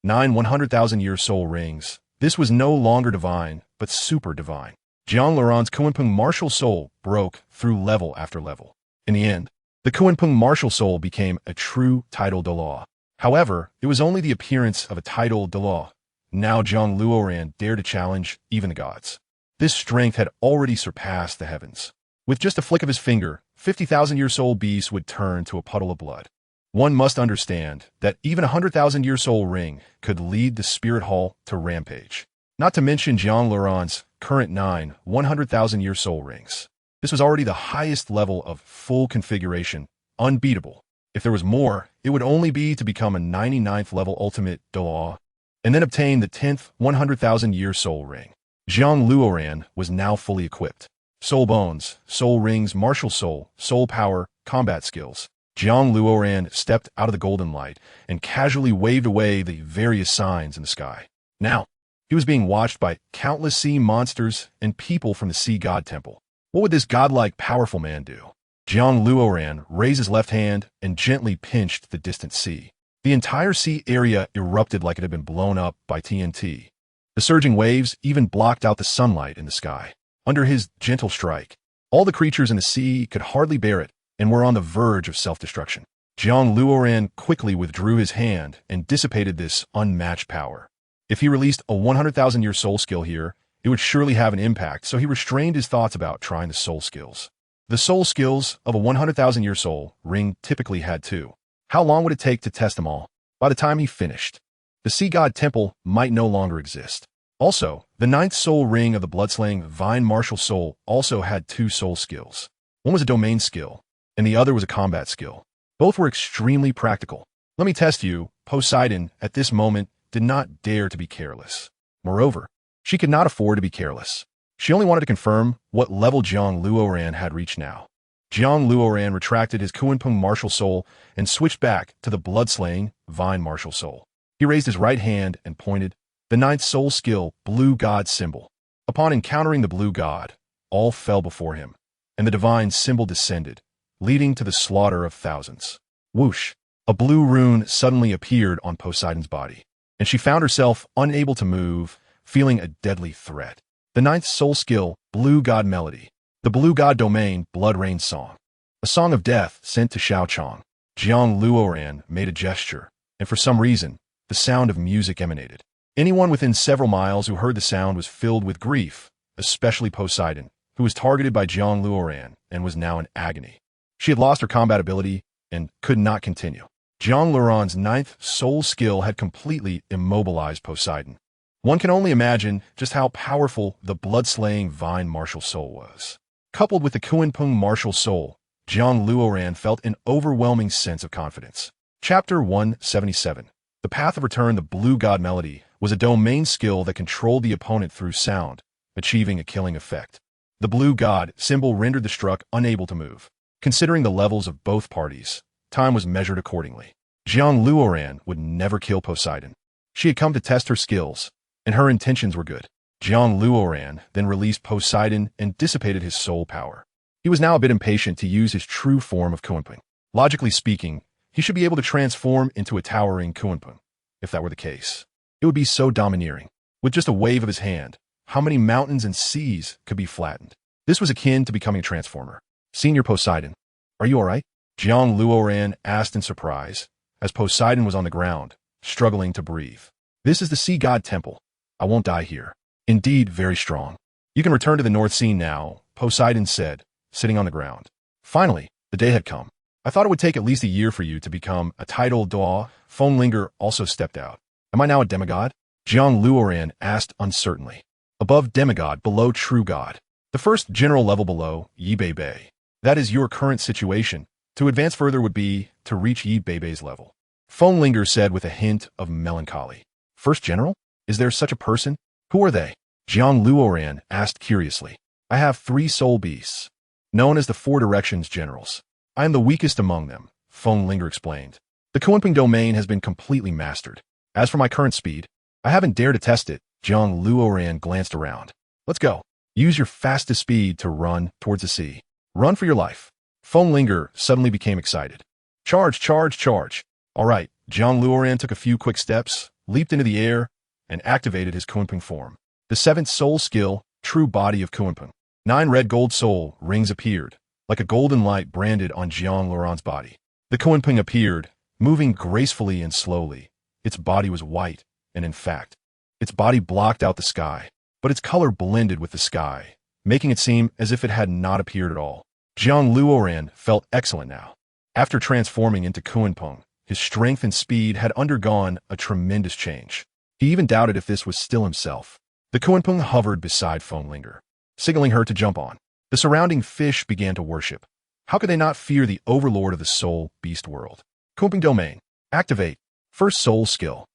9 100,000-year soul rings. This was no longer divine, but super divine. JiangLuoran's Kunpeng martial soul broke through level after level. In the end, the Kunpeng martial soul became a true Title Douluo. However, it was only the appearance of a Title Douluo. Now Jiang Luoran dared to challenge even the gods. This strength had already surpassed the heavens. With just a flick of his finger, 50,000-year soul beasts would turn to a puddle of blood. One must understand that even a 100,000-year soul ring could lead the spirit hall to rampage. Not to mention JiangLuoran's current 9 100,000-year soul rings. This was already the highest level of full configuration, unbeatable. If there was more, it would only be to become a 99th level ultimate Douluo, and then obtain the 10th 100,000-year soul ring. Jiang Luoran was now fully equipped. Soul bones, soul rings, martial soul power, combat skills. Jiang Luoran stepped out of the golden light and casually waved away the various signs in the sky. Now, he was being watched by countless sea monsters and people from the sea god temple. What would this godlike powerful man do? Jiang Luoran raised his left hand and gently pinched the distant sea. The entire sea area erupted like it had been blown up by TNT. The surging waves even blocked out the sunlight in the sky. Under his gentle strike, all the creatures in the sea could hardly bear it and were on the verge of self-destruction. Jiang Luoran quickly withdrew his hand and dissipated this unmatched power. If he released a 100,000-year soul skill here, it would surely have an impact, so he restrained his thoughts about trying the soul skills. The soul skills of a 100,000-year soul ring typically had 2. How long would it take to test them all? By the time he finished, the sea god temple might no longer exist. Also, the 9th soul ring of the bloodslaying Vine martial soul also had 2 soul skills. One was a domain skill, and the other was a combat skill. Both were extremely practical. Let me test you. Poseidon, at this moment, did not dare to be careless. Moreover, she could not afford to be careless. She only wanted to confirm what level Jiang Luoran had reached now. Jiang Luoran retracted his Kunpeng martial soul and switched back to the bloodslaying Vine martial soul. He raised his right hand and pointed the 9th soul skill, blue god symbol. Upon encountering the blue god, all fell before him, and the divine symbol descended, leading to the slaughter of thousands. Whoosh! A blue rune suddenly appeared on Poseidon's body, and she found herself unable to move, feeling a deadly threat. The 9th soul skill, blue god melody. The blue god domain, blood rain song. A song of death sent to Shaochang. Jiang Luoran made a gesture, and for some reason, the sound of music emanated. Anyone within several miles who heard the sound was filled with grief, especially Poseidon, who was targeted by Jiang Luoran and was now in agony. She had lost her combat ability and could not continue. Jiang Luoran's 9th soul skill had completely immobilized Poseidon. One can only imagine just how powerful the blood-slaying Vine martial soul was. Coupled with the Kunpeng martial soul, Jiang Luoran felt an overwhelming sense of confidence. Chapter 177. The Path of Return. The blue god melody was a domain skill that controlled the opponent through sound, achieving a killing effect. The blue god symbol rendered the struck unable to move. Considering the levels of both parties, time was measured accordingly. Jiang Luoran would never kill Poseidon. She had come to test her skills, and her intentions were good. Jiang Luoran then released Poseidon and dissipated his soul power. He was now a bit impatient to use his true form of Kunpeng. Logically speaking, he should be able to transform into a towering Kunpeng. If that were the case, it would be so domineering. With just a wave of his hand, how many mountains and seas could be flattened? This was akin to becoming a transformer. Senior Poseidon, are you all right? Jiang Luoran asked in surprise, as Poseidon was on the ground, struggling to breathe. This is the sea god temple. I won't die here. Indeed, very strong. You can return to the North Sea now, Poseidon said, sitting on the ground. Finally, the day had come. I thought it would take at least a year for you to become a Title Douluo. Fenlinger also stepped out. Am I now a demigod? Jiang Luoran asked uncertainly. Above demigod, below true god. The first general level below, Yi Bei Bei. That is your current situation, To advance further would be to reach Yi Beibei's level. Feng Linger said with a hint of melancholy. First General? Is there such a person? Who are they? Jiang Luoran asked curiously. I have 3 soul beasts, known as the 4 Directions Generals. I am the weakest among them, Feng Linger explained. The Kunping domain has been completely mastered. As for my current speed, I haven't dared to test it. Jiang Luoran glanced around. Let's go. Use your fastest speed to run towards the sea. Run for your life. Feng Linger suddenly became excited. Charge, charge, charge. All right, Jiang Luoran took a few quick steps, leaped into the air, and activated his Kunping form. The 7th soul skill, True Body of Kunping. 9 red gold soul rings appeared, like a golden light branded on Jiang Luoran's body. The Kunping appeared, moving gracefully and slowly. Its body was white, and in fact, its body blocked out the sky, but its color blended with the sky, making it seem as if it had not appeared at all. Jiang Luoran felt excellent now. After transforming into Kunping, his strength and speed had undergone a tremendous change. He even doubted if this was still himself. The Kunping hovered beside Feng Linger, signaling her to jump on. The surrounding fish began to worship. How could they not fear the overlord of the soul beast world? Kunping domain. Activate. 1st soul skill.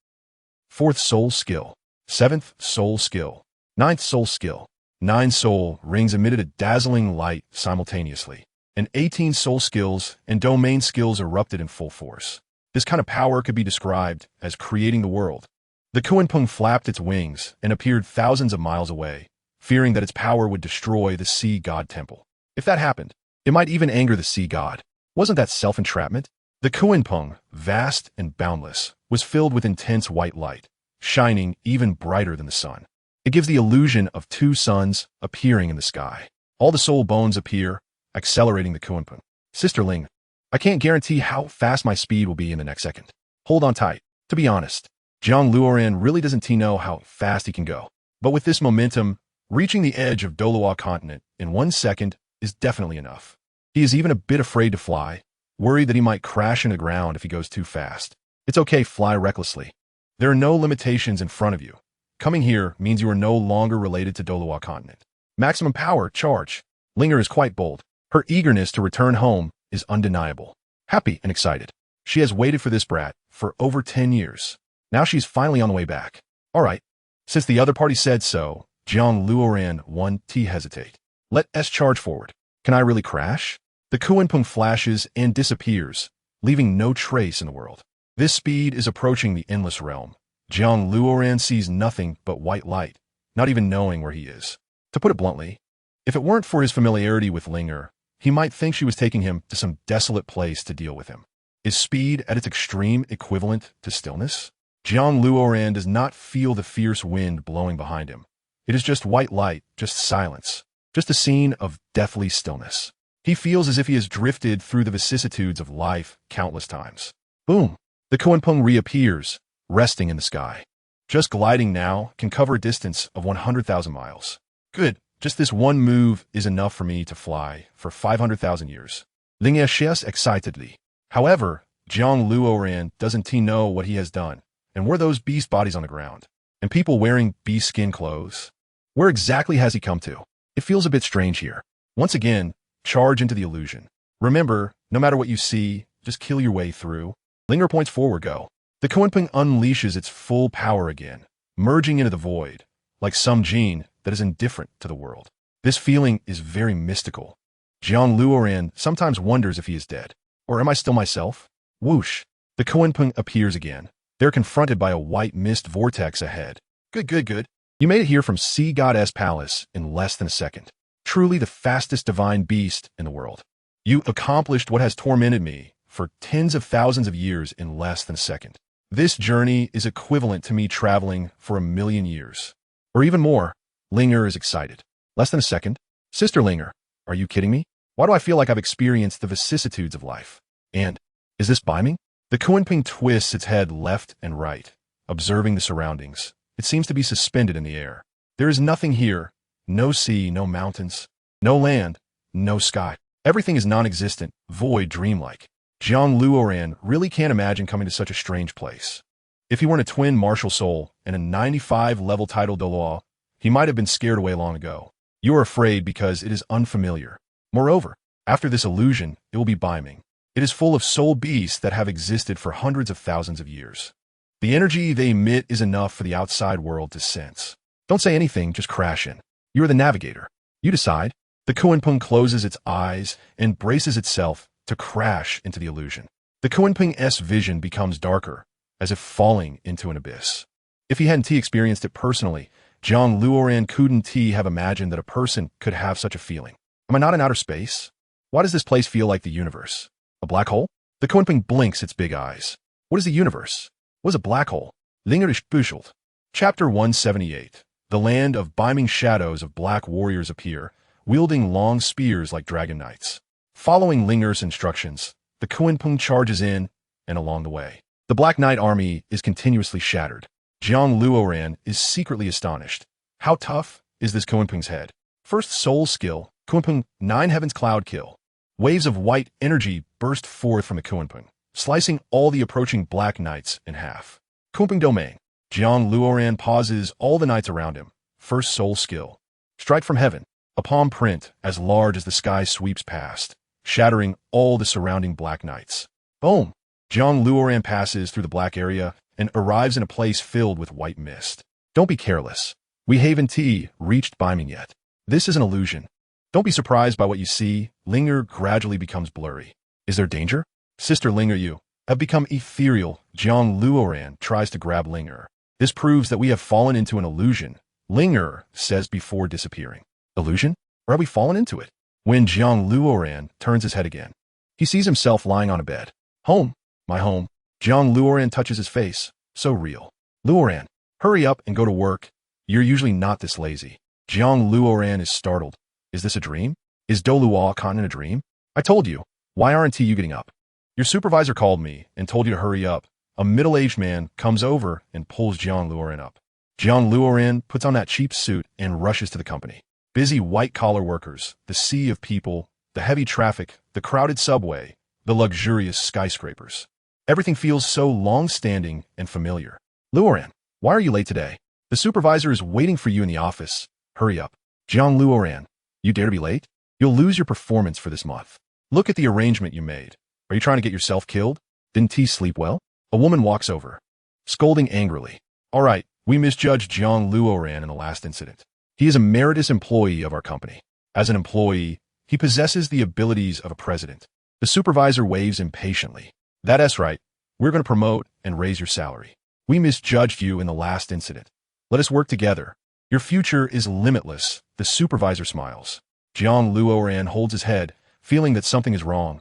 4th soul skill. 7th soul skill. 9th soul skill. 9 soul rings emitted a dazzling light simultaneously, and 18 soul skills and domain skills erupted in full force. This kind of power could be described as creating the world. The Kunping flapped its wings and appeared thousands of miles away, fearing that its power would destroy the sea god temple. If that happened, it might even anger the sea god. Wasn't that self-entrapment? The Kunping, vast and boundless, was filled with intense white light, shining even brighter than the sun. It gives the illusion of 2 suns appearing in the sky. All the soul bones appear, accelerating the Kunping. Sister Ling, I can't guarantee how fast my speed will be in the next second. Hold on tight. To be honest, Jiang Luoran really doesn't know how fast he can go. But with this momentum, reaching the edge of Douluo continent in 1 second is definitely enough. He is even a bit afraid to fly, worried that he might crash into the ground if he goes too fast. It's okay, fly recklessly. There are no limitations in front of you. Coming here means you are no longer related to Douluo continent. Maximum power, charge. Linger is quite bold. Her eagerness to return home is undeniable. Happy and excited. She has waited for this brat for over 10 years. Now she's finally on the way back. All right. Since the other party said so, Jiang Luoran 1T hesitate. Let S charge forward. Can I really crash? The Kunping flashes and disappears, leaving no trace in the world. This speed is approaching the endless realm. Jiang Luoran sees nothing but white light, not even knowing where he is. To put it bluntly, if it weren't for his familiarity with Linger, he might think she was taking him to some desolate place to deal with him. Is speed at its extreme equivalent to stillness? Jiang Luoran does not feel the fierce wind blowing behind him. It is just white light, just silence, just a scene of deathly stillness. He feels as if he has drifted through the vicissitudes of life countless times. Boom! The Kunping reappears, resting in the sky. Just gliding now can cover a distance of 100,000 miles. Good, just this one move is enough for me to fly for 500,000 years. Ling shares excitedly. However, Jiang Luoran doesn't know what he has done, and were those beast bodies on the ground, and people wearing beast skin clothes? Where exactly has he come to? It feels a bit strange here. Once again, charge into the illusion. Remember, no matter what you see, just kill your way through. Linger points forward, go. The Kunping unleashes its full power again, merging into the void, like some gene that is indifferent to the world. This feeling is very mystical. Jiang Luoran sometimes wonders if he is dead. Or am I still myself? Whoosh! The Kunping appears again. They're confronted by a white mist vortex ahead. Good. You made it here from Sea Goddess Palace in less than a second. Truly the fastest divine beast in the world. You accomplished what has tormented me for tens of thousands of years in less than a second. This journey is equivalent to me traveling for 1,000,000 years. Or even more. Linger is excited. Less than a second? Sister Linger, are you kidding me? Why do I feel like I've experienced the vicissitudes of life? And, is this Beiming? The Kunping twists its head left and right, observing the surroundings. It seems to be suspended in the air. There is nothing here. No sea, no mountains, no land, no sky. Everything is non-existent, void, dreamlike. Jiang Luoran really can't imagine coming to such a strange place. If he weren't a twin martial soul and a 95-level Title Douluo, he might have been scared away long ago. You are afraid because it is unfamiliar. Moreover, after this illusion, it will be Beiming. It is full of soul beasts that have existed for hundreds of thousands of years. The energy they emit is enough for the outside world to sense. Don't say anything, just crash in. You are the navigator. You decide. The Kuanping closes its eyes and braces itself to crash into the illusion. The Kuanping's vision becomes darker, as if falling into an abyss. If he hadn't experienced it personally, JiangLuoran couldn't have imagined that a person could have such a feeling. Am I not in outer space? Why does this place feel like the universe? A black hole? The Kuanping blinks its big eyes. What is the universe? What is a black hole? Lingerisch Buchelt. Chapter 178. The land of Beiming shadows of black warriors appear, wielding long spears like dragon knights. Following Linger's instructions, the Kuanping charges in and along the way. The Black Knight army is continuously shattered. Jiang Luoran is secretly astonished. How tough is this Kuanping's head? First soul skill, Kuanping 9 Heavens Cloud Kill. Waves of white energy burst forth from the Kuanping, slicing all the approaching Black Knights in half. Kuanping Domain. Jiang Luoran pauses all the knights around him. First soul skill. Strike from heaven. A palm print as large as the sky sweeps past, shattering all the surrounding Black Knights. Boom! Jiang Luoran passes through the black area and arrives in a place filled with white mist. Don't be careless. We haven't reached Beiming yet. This is an illusion. Don't be surprised by what you see. Linger gradually becomes blurry. Is there danger? Sister Linger, you have become ethereal. Jiang Luoran tries to grab Linger. This proves that we have fallen into an illusion, Linger says before disappearing. Illusion? Or have we fallen into it? When Jiang Luoran turns his head again, he sees himself lying on a bed. Home. My home. Jiang Luoran touches his face. So real. Luoran, hurry up and go to work. You're usually not this lazy. Jiang Luoran is startled. Is this a dream? Is Douluo caught in a dream? I told you. Why aren't you getting up? Your supervisor called me and told you to hurry up. A middle-aged man comes over and pulls Jiang Luoran up. Jiang Luoran puts on that cheap suit and rushes to the company. Busy white-collar workers, the sea of people, the heavy traffic, the crowded subway, the luxurious skyscrapers. Everything feels so long-standing and familiar. Luoran, why are you late today? The supervisor is waiting for you in the office. Hurry up. Jiang Luoran, you dare to be late? You'll lose your performance for this month. Look at the arrangement you made. Are you trying to get yourself killed? Didn't T sleep well? A woman walks over, scolding angrily. All right, we misjudged Jiang Luoran in the last incident. He is a meritorious employee of our company. As an employee, he possesses the abilities of a president. The supervisor waves impatiently. That's right. We're going to promote and raise your salary. We misjudged you in the last incident. Let us work together. Your future is limitless. The supervisor smiles. Jiang Luoran holds his head, feeling that something is wrong.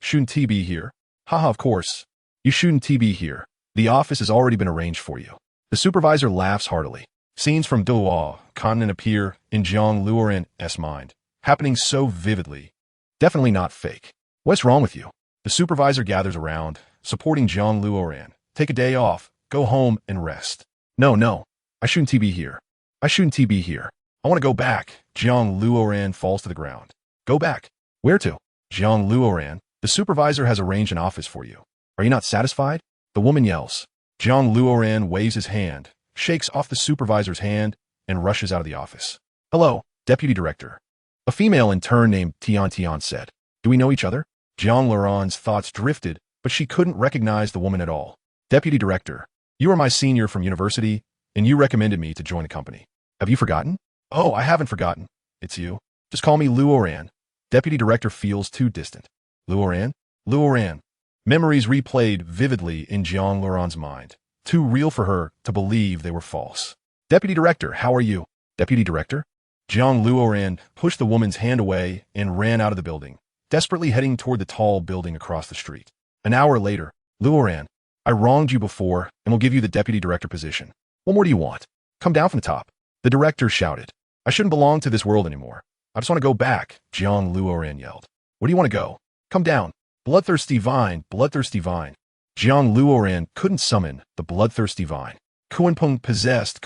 Shouldn't be here? Haha, of course. You shouldn't be here. The office has already been arranged for you. The supervisor laughs heartily. Scenes from Douluo continent appear in Jiang Luoran's mind, happening so vividly. Definitely not fake. What's wrong with you? The supervisor gathers around, supporting Jiang Luoran. Take a day off. Go home and rest. No. I shouldn't be here. I shouldn't be here. I want to go back. Jiang Luoran falls to the ground. Go back. Where to? Jiang Luoran, the supervisor has arranged an office for you. Are you not satisfied? The woman yells. Jiang Luoran waves his hand, shakes off the supervisor's hand, and rushes out of the office. Hello, Deputy Director. A female intern named Tian said. Do we know each other? JiangLuoran's thoughts drifted, but she couldn't recognize the woman at all. Deputy Director, you are my senior from university, and you recommended me to join the company. Have you forgotten? Oh, I haven't forgotten. It's you. Just call me Luoran. Deputy Director feels too distant. Luoran? Luoran. Memories replayed vividly in JiangLuoran's mind. Too real for her to believe they were false. Deputy Director, how are you? Deputy Director? Jiang Luoran pushed the woman's hand away and ran out of the building, desperately heading toward the tall building across the street. An hour later, Luoran, I wronged you before and will give you the Deputy Director position. What more do you want? Come down from the top. The director shouted. I shouldn't belong to this world anymore. I just want to go back, Jiang Luoran yelled. Where do you want to go? Come down. Bloodthirsty vine, bloodthirsty vine. Jiang Luoran couldn't summon the bloodthirsty vine. Kuanping possessed.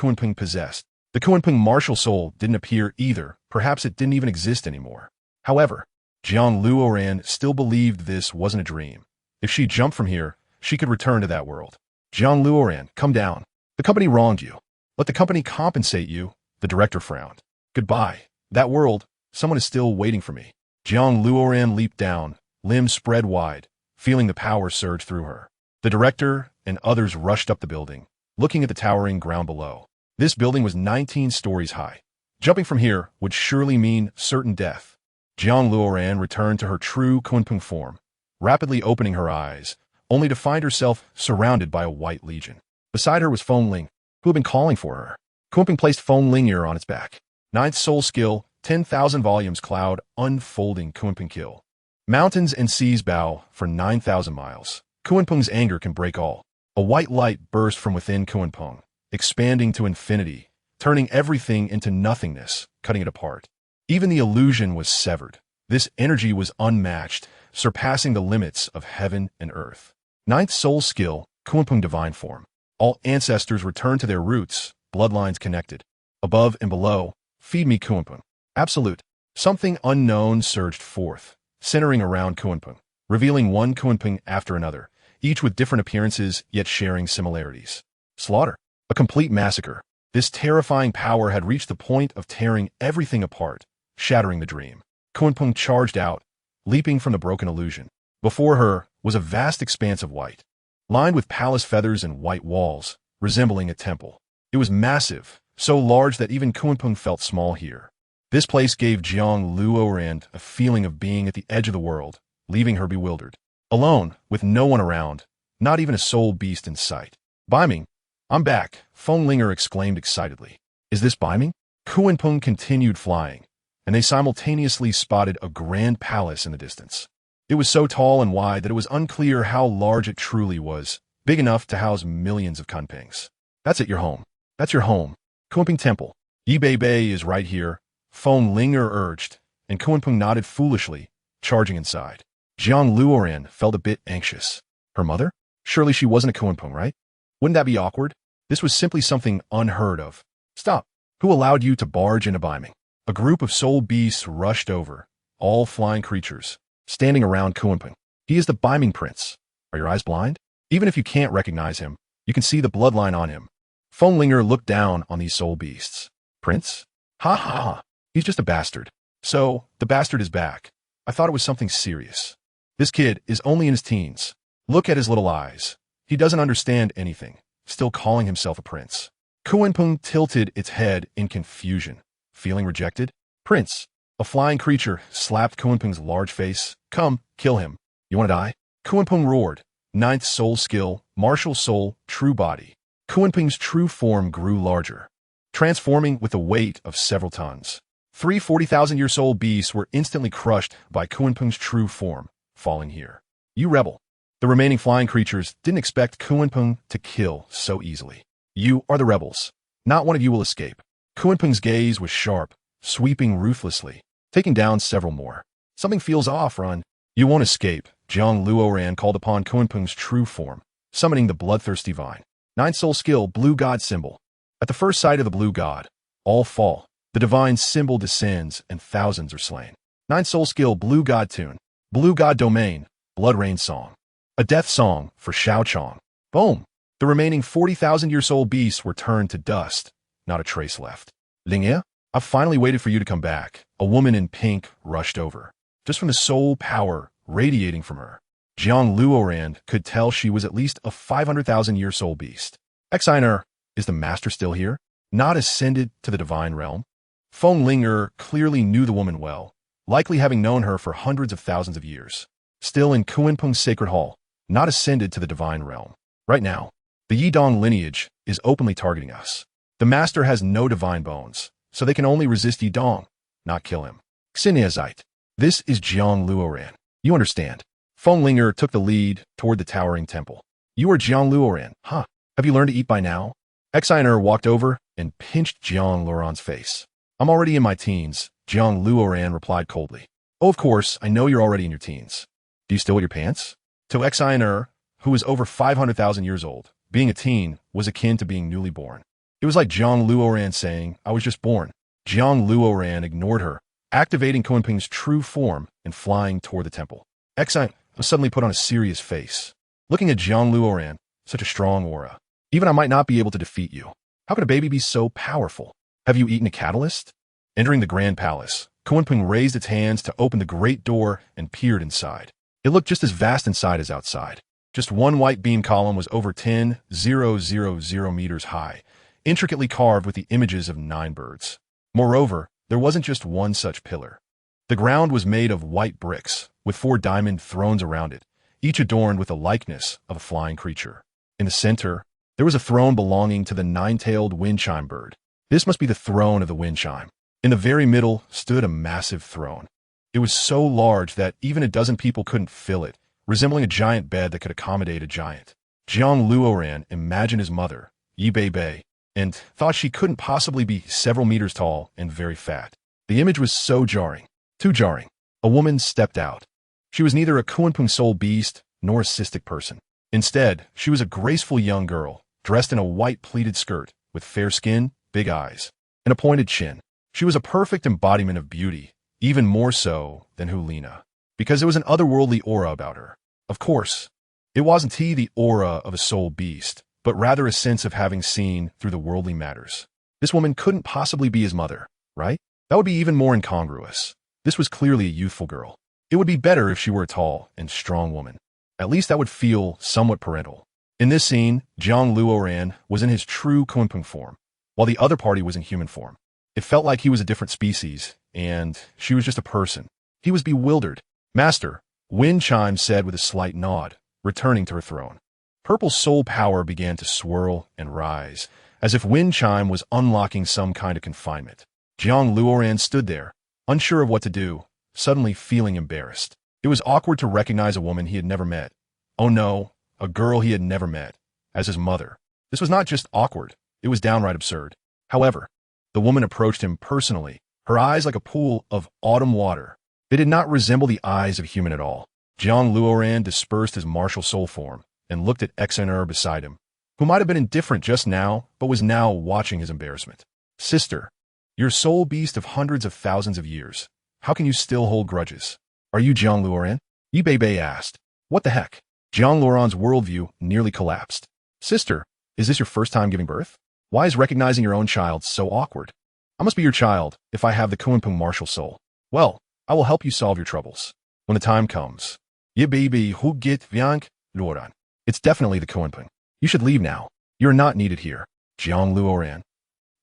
The Kuanping martial soul didn't appear either. Perhaps it didn't even exist anymore. However, Jiang Luoran still believed this wasn't a dream. If she jumped from here, she could return to that world. Jiang Luoran, come down. The company wronged you. Let the company compensate you. The director frowned. Goodbye. That world, someone is still waiting for me. Jiang Luoran leaped down, limbs spread wide, feeling the power surge through her. The director and others rushed up the building, looking at the towering ground below. This building was 19 stories high. Jumping from here would surely mean certain death. Jiang Luoran returned to her true Kunpeng form, rapidly opening her eyes, only to find herself surrounded by a white legion. Beside her was Feng Ling, who had been calling for her. Kunpeng placed Feng Ling ear on its back. Ninth soul skill, 10,000 volumes cloud, unfolding Kunpeng kill. Mountains and seas bow for 9,000 miles. Kunpeng's anger can break all. A white light burst from within Kunpeng, expanding to infinity, turning everything into nothingness, cutting it apart. Even the illusion was severed. This energy was unmatched, surpassing the limits of heaven and earth. Ninth soul skill, Kunpeng divine form. All ancestors return to their roots, bloodlines connected. Above and below, feed me Kunpeng. Absolute. Something unknown surged forth, centering around Kunpeng, revealing one Kunpeng after another, each with different appearances yet sharing similarities. Slaughter. A complete massacre. This terrifying power had reached the point of tearing everything apart, shattering the dream. Kunpeng charged out, leaping from the broken illusion. Before her was a vast expanse of white, lined with palace feathers and white walls, resembling a temple. It was massive, so large that even Kunpeng felt small here. This place gave Jiang Luoran a feeling of being at the edge of the world, leaving her bewildered. Alone, with no one around, not even a soul beast in sight. Beiming, I'm back, Feng Linger exclaimed excitedly. Is this Beiming? Kunpeng continued flying, and they simultaneously spotted a grand palace in the distance. It was so tall and wide that it was unclear how large it truly was, big enough to house millions of Kunpengs. That's it, your home. That's your home. Kunpeng Temple. Bei is right here, Feng Linger urged, and Kunpeng nodded foolishly, charging inside. Jiang Luoran felt a bit anxious. Her mother? Surely she wasn't a Kunpeng, right? Wouldn't that be awkward? This was simply something unheard of. Stop. Who allowed you to barge into Beiming? A group of soul beasts rushed over, all flying creatures, standing around Kunpeng. He is the Beiming prince. Are your eyes blind? Even if you can't recognize him, you can see the bloodline on him. Feng Linger looked down on these soul beasts. Prince? Ha ha ha. He's just a bastard. So, the bastard is back. I thought it was something serious. This kid is only in his teens. Look at his little eyes. He doesn't understand anything, still calling himself a prince. Kunpeng tilted its head in confusion. Feeling rejected? Prince. A flying creature slapped Kunpeng's large face. Come, kill him. You want to die? Kunpeng roared. Ninth soul skill, martial soul, true body. Kunpeng's true form grew larger, transforming with a weight of several tons. 3 40,000-year-soul beasts were instantly crushed by Kunpeng's true form, falling here. You rebel. The remaining flying creatures didn't expect Kunpeng to kill so easily. You are the rebels. Not one of you will escape. Kunpeng's gaze was sharp, sweeping ruthlessly, taking down several more. Something feels off, Run. You won't escape. Jiang Luoran called upon Kunpeng's true form, summoning the bloodthirsty vine. Ninth soul skill, blue god symbol. At the first sight of the blue god, all fall. The divine symbol descends and thousands are slain. Ninth soul skill, blue god tune. Blue god domain, blood rain song. A death song for Shao Chong. Boom! The remaining 40,000-year-soul beasts were turned to dust, not a trace left. Lingye, I've finally waited for you to come back. A woman in pink rushed over. Just from the soul power radiating from her, Jiang Luoran could tell she was at least a 500,000-year-soul beast. Exiner, is the master still here? Not ascended to the divine realm? Feng Linger clearly knew the woman well, likely having known her for hundreds of thousands of years. Still in Kunpeng's sacred hall, not ascended to the divine realm. Right now, the Yidong lineage is openly targeting us. The master has no divine bones, so they can only resist Yidong, not kill him. Xiniazite. This is Jiang Luoran. You understand. Feng Linger took the lead toward the towering temple. You are Jiang Luoran, huh? Have you learned to eat by now? Exiner walked over and pinched Jiang Luoran's face. I'm already in my teens, Jiang Luoran replied coldly. Oh, of course, I know you're already in your teens. Do you still wear your pants? To Exiner, who was over 500,000 years old, being a teen was akin to being newly born. It was like Jiang Luoran saying, I was just born. Jiang Luoran ignored her, activating Kunpeng's true form and flying toward the temple. Exiner suddenly put on a serious face. Looking at Jiang Luoran, such a strong aura. Even I might not be able to defeat you. How could a baby be so powerful? Have you eaten a catalyst? Entering the grand palace, Kunpeng raised its hands to open the great door and peered inside. It looked just as vast inside as outside. Just one white beam column was over 10,000 meters high, intricately carved with the images of 9 birds. Moreover, there wasn't just one such pillar. The ground was made of white bricks, with 4 diamond thrones around it, each adorned with a likeness of a flying creature. In the center, there was a throne belonging to the 9-tailed wind chime bird. This must be the throne of the wind chime. In the very middle stood a massive throne. It was so large that even a dozen people couldn't fill it, resembling a giant bed that could accommodate a giant. Jiang Luoran imagined his mother, Yi Bei, and thought she couldn't possibly be several meters tall and very fat. The image was so jarring. Too jarring. A woman stepped out. She was neither a Kunpeng soul beast nor a cystic person. Instead, she was a graceful young girl, dressed in a white pleated skirt, with fair skin, big eyes, and a pointed chin. She was a perfect embodiment of beauty, even more so than Hulina, because there was an otherworldly aura about her. Of course, it wasn't the aura of a soul beast, but rather a sense of having seen through the worldly matters. This woman couldn't possibly be his mother, right? That would be even more incongruous. This was clearly a youthful girl. It would be better if she were a tall and strong woman. At least that would feel somewhat parental. In this scene, Jiang Luoran was in his true Kunpeng form, while the other party was in human form. It felt like he was a different species, and she was just a person. He was bewildered. "Master," Wind Chime said with a slight nod, returning to her throne. Purple soul power began to swirl and rise, as if Wind Chime was unlocking some kind of confinement. Jiang Luoran stood there, unsure of what to do, suddenly feeling embarrassed. It was awkward to recognize a woman he had never met. Oh no, a girl he had never met, as his mother. This was not just awkward, it was downright absurd. However, the woman approached him personally, her eyes like a pool of autumn water. They did not resemble the eyes of a human at all. Jiang Luoran dispersed his martial soul form and looked at Exener beside him, who might have been indifferent just now, but was now watching his embarrassment. "Sister, you're a soul beast of hundreds of thousands of years. How can you still hold grudges? Are you Jiang Luoran?" Yi Bei asked. What the heck? Jiang Luoran's worldview nearly collapsed. "Sister, is this your first time giving birth? Why is recognizing your own child so awkward? I must be your child if I have the Kunpeng martial soul. Well, I will help you solve your troubles. When the time comes. Ye baby who get JiangLuoran. It's definitely the Kunpeng. You should leave now. You're not needed here. Jiang Luoran.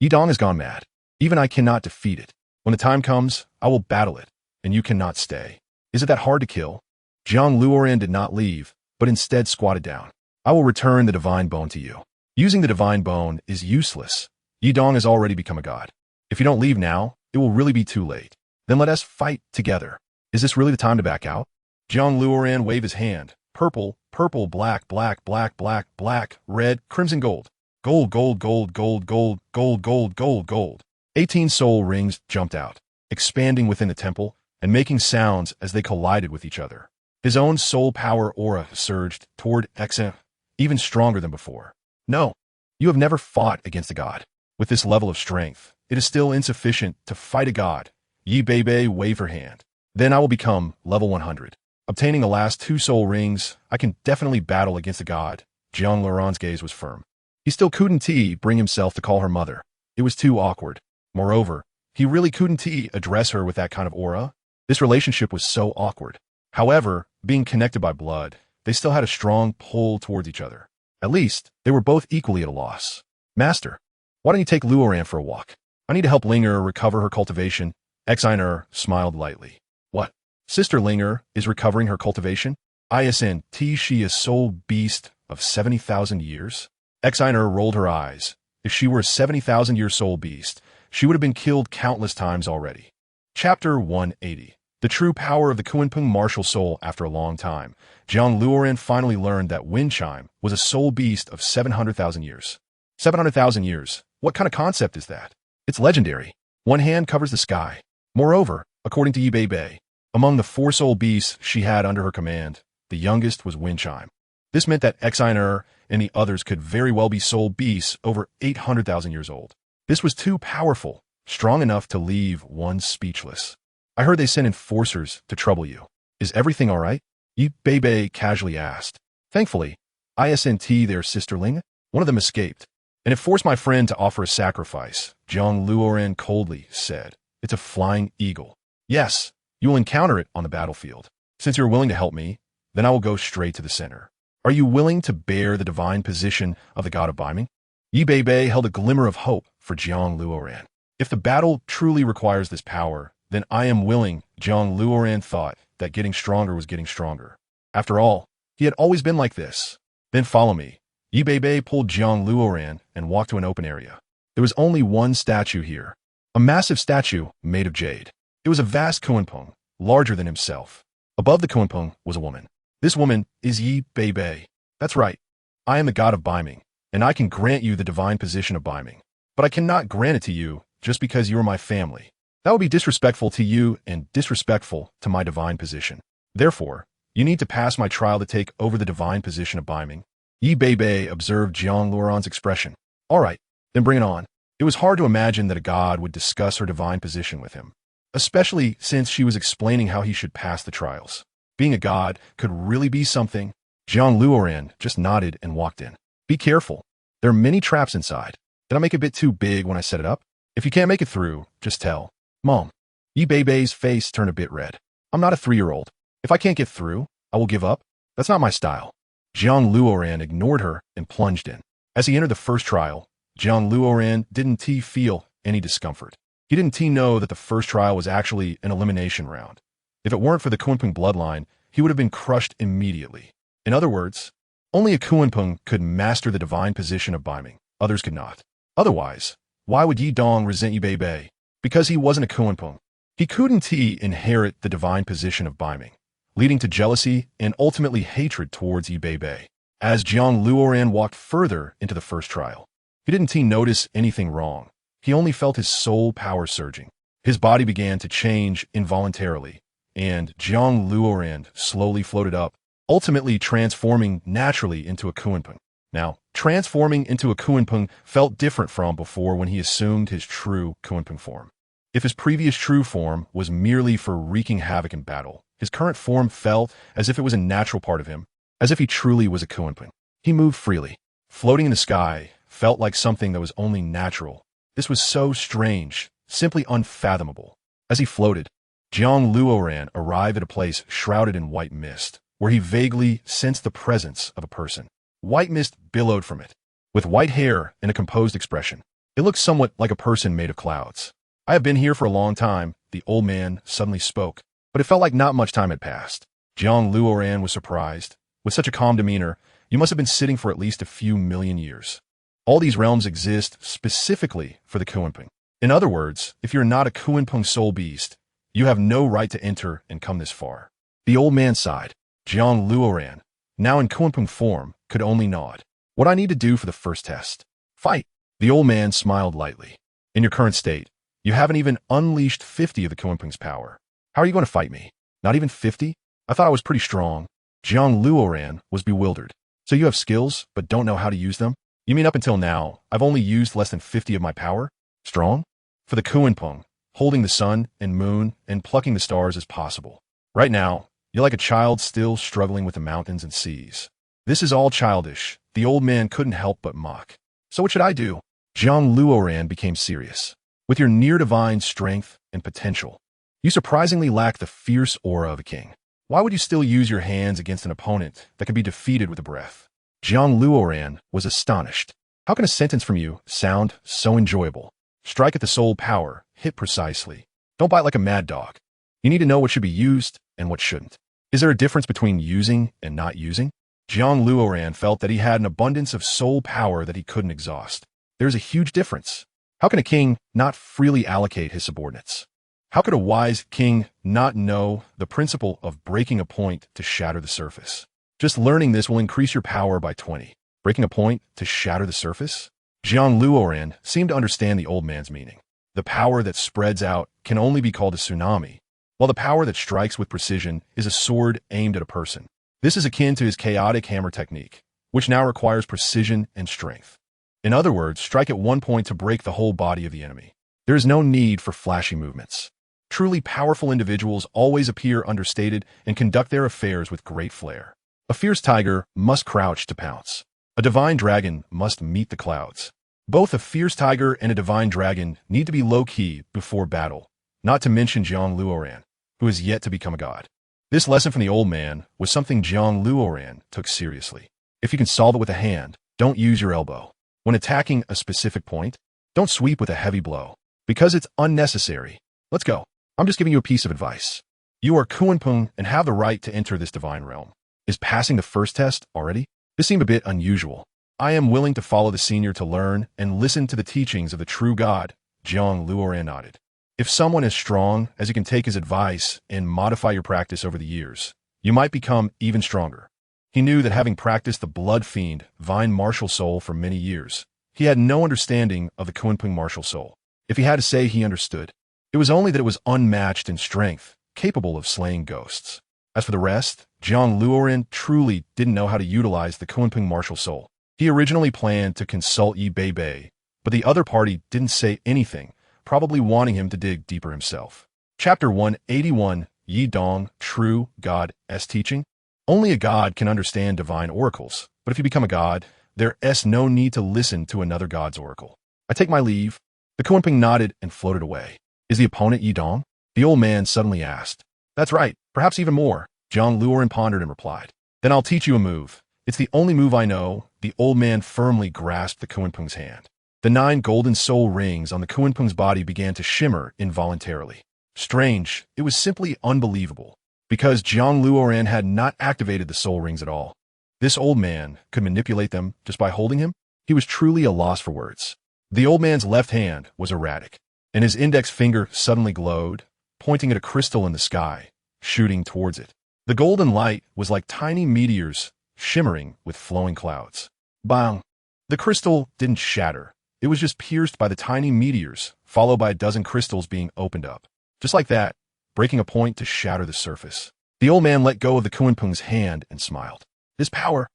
Yidong has gone mad. Even I cannot defeat it. When the time comes, I will battle it, and you cannot stay. Is it that hard to kill?" Jiang Luoran did not leave, but instead squatted down. "I will return the divine bone to you. Using the divine bone is useless. Yidong has already become a god. If you don't leave now, it will really be too late. Then let us fight together. Is this really the time to back out?" Jiang Luoran waved his hand. Purple, purple, black, black, black, black, black, red, crimson, gold. Gold, gold, gold, gold, gold, gold, gold, gold, gold. 18 soul rings jumped out, expanding within the temple and making sounds as they collided with each other. His own soul power aura surged toward Exa, even stronger than before. "No, you have never fought against a god. With this level of strength, it is still insufficient to fight a god." Yi Bei waved her hand. "Then I will become level 100. Obtaining the last 2 soul rings, I can definitely battle against a god." Jiang Luoran's gaze was firm. He still couldn't bring himself to call her mother. It was too awkward. Moreover, he really couldn't address her with that kind of aura. This relationship was so awkward. However, being connected by blood, they still had a strong pull towards each other. At least, they were both equally at a loss. "Master, why don't you take Luoran for a walk? I need to help Linger recover her cultivation." Exiner smiled lightly. "What? Sister Linger is recovering her cultivation? Isn't she a soul beast of 70,000 years?" Exiner rolled her eyes. If she were a 70,000-year soul beast, she would have been killed countless times already. Chapter 180. The true power of the Kunpeng martial soul. After a long time, Jiang Luoran finally learned that Wind Chime was a soul beast of 700,000 years. 700,000 years? What kind of concept is that? It's legendary. One hand covers the sky. Moreover, according to Yi Bei, among the 4 soul beasts she had under her command, the youngest was Wind Chime. This meant that Exiner and the others could very well be soul beasts over 800,000 years old. This was too powerful, strong enough to leave one speechless. "I heard they sent enforcers to trouble you. Is everything all right?" Yi Bei casually asked. "Thankfully, isn't their sisterling? One of them escaped, and it forced my friend to offer a sacrifice," Jiang Luoran coldly said. "It's a flying eagle. Yes, you will encounter it on the battlefield. Since you're willing to help me, then I will go straight to the center. Are you willing to bear the divine position of the god of Beiming? Yi Bei held a glimmer of hope for Jiang Luoran. If the battle truly requires this power, then I am willing. Jiang Luoran thought that getting stronger was getting stronger. After all, he had always been like this. Then follow me. Yi Bei pulled Jiang Luoran and walked to an open area. There was only one statue here, a massive statue made of jade. It was a vast Kunpeng, larger than himself. Above the Kunpeng was a woman. This woman is Yi Bei. That's right. I am the god of Beiming, and I can grant you the divine position of Beiming. But I cannot grant it to you just because you are my family. That would be disrespectful to you and disrespectful to my divine position. Therefore, you need to pass my trial to take over the divine position of Beiming. Yi Bei observed Jiang Luoran's expression. All right, then bring it on. It was hard to imagine that a god would discuss her divine position with him, especially since she was explaining how he should pass the trials. Being a god could really be something. Jiang Luoran just nodded and walked in. Be careful. There are many traps inside. Did I make it a bit too big when I set it up? If you can't make it through, just tell. Mom. Yi Bei's face turned a bit red. I'm not a 3-year-old. If I can't get through, I will give up. That's not my style. Jiang Luoran ignored her and plunged in. As he entered the first trial, Jiang Luoran didn't feel any discomfort. He didn't know that the first trial was actually an elimination round. If it weren't for the Kunpeng bloodline, he would have been crushed immediately. In other words, only a Kunpeng could master the divine position of Beiming. Others could not. Otherwise, why would Yi Dong resent Yi Bei? Because he wasn't a Kunpeng. He couldn't inherit the divine position of Beiming, leading to jealousy and ultimately hatred towards Yi Bei. As Jiang Luoran walked further into the first trial, he didn't notice anything wrong. He only felt his soul power surging. His body began to change involuntarily, and Jiang Luoran slowly floated up, ultimately transforming naturally into a Kunpeng. Now, transforming into a Kunpeng felt different from before when he assumed his true Kunpeng form. If his previous true form was merely for wreaking havoc in battle, his current form felt as if it was a natural part of him, as if he truly was a Kunpeng. He moved freely. Floating in the sky felt like something that was only natural. This was so strange, simply unfathomable. As he floated, Jiang Luoran arrived at a place shrouded in white mist, where he vaguely sensed the presence of a person. White mist billowed from it, with white hair and a composed expression. It looked somewhat like a person made of clouds. I have been here for a long time, the old man suddenly spoke, but it felt like not much time had passed. Jiang Luoran was surprised. With such a calm demeanor, you must have been sitting for at least a few million years. All these realms exist specifically for the Kunpeng. In other words, if you're not a Kunpeng soul beast, you have no right to enter and come this far. The old man sighed. Jiang Luoran, now in Kunpeng form, could only nod. What I need to do for the first test? Fight. The old man smiled lightly. In your current state, you haven't even unleashed 50 of the Kunpeng's power. How are you going to fight me? Not even 50? I thought I was pretty strong. Jiang Luoran was bewildered. So you have skills, but don't know how to use them? You mean up until now, I've only used less than 50 of my power? Strong? For the Kunpeng, holding the sun and moon and plucking the stars is possible. Right now, you're like a child still struggling with the mountains and seas. This is all childish. The old man couldn't help but mock. So what should I do? Jiang Luoran became serious. With your near-divine strength and potential, you surprisingly lack the fierce aura of a king. Why would you still use your hands against an opponent that can be defeated with a breath? Jiang Luoran was astonished. How can a sentence from you sound so enjoyable? Strike at the soul power, hit precisely. Don't bite like a mad dog. You need to know what should be used and what shouldn't. Is there a difference between using and not using? Jiang Luoran felt that he had an abundance of soul power that he couldn't exhaust. There's a huge difference. How can a king not freely allocate his subordinates? How could a wise king not know the principle of breaking a point to shatter the surface? Just learning this will increase your power by 20. Breaking a point to shatter the surface? Jiang Luoran seemed to understand the old man's meaning. The power that spreads out can only be called a tsunami, while the power that strikes with precision is a sword aimed at a person. This is akin to his chaotic hammer technique, which now requires precision and strength. In other words, strike at one point to break the whole body of the enemy. There is no need for flashy movements. Truly powerful individuals always appear understated and conduct their affairs with great flair. A fierce tiger must crouch to pounce. A divine dragon must meet the clouds. Both a fierce tiger and a divine dragon need to be low-key before battle, not to mention Jiang Luoran, who is yet to become a god. This lesson from the old man was something Jiang Luoran took seriously. If you can solve it with a hand, don't use your elbow. When attacking a specific point, don't sweep with a heavy blow, because it's unnecessary. Let's go. I'm just giving you a piece of advice. You are Kunpeng and have the right to enter this divine realm. Is passing the first test already? This seemed a bit unusual. I am willing to follow the senior to learn and listen to the teachings of the true God, Jiang Luoran nodded. If someone is strong, as you can take his advice and modify your practice over the years, you might become even stronger. He knew that having practiced the blood fiend, vine martial soul for many years, he had no understanding of the Kunpeng martial soul. If he had to say he understood, it was only that it was unmatched in strength, capable of slaying ghosts. As for the rest, Jiang Luoran truly didn't know how to utilize the Kunpeng martial soul. He originally planned to consult Yi Bei, but the other party didn't say anything, probably wanting him to dig deeper himself. Chapter 181, Yi Dong, True God's Teaching. Only a god can understand divine oracles, but if you become a god, there's no need to listen to another god's oracle. I take my leave. The Kunpeng nodded and floated away. Is the opponent Yi Dong? The old man suddenly asked. That's right, perhaps even more. Jiang Luoran pondered and replied. Then I'll teach you a move. It's the only move I know. The old man firmly grasped the Kunpeng's hand. The 9 golden soul rings on the Kunpeng's body began to shimmer involuntarily. Strange, it was simply unbelievable, because Jiang Luoran had not activated the soul rings at all. This old man could manipulate them just by holding him? He was truly a loss for words. The old man's left hand was erratic, and his index finger suddenly glowed, pointing at a crystal in the sky, shooting towards it. The golden light was like tiny meteors, shimmering with flowing clouds. Bang! The crystal didn't shatter. It was just pierced by the tiny meteors, followed by a dozen crystals being opened up. Just like that, breaking a point to shatter the surface. The old man let go of the Kunpeng's hand and smiled. His power.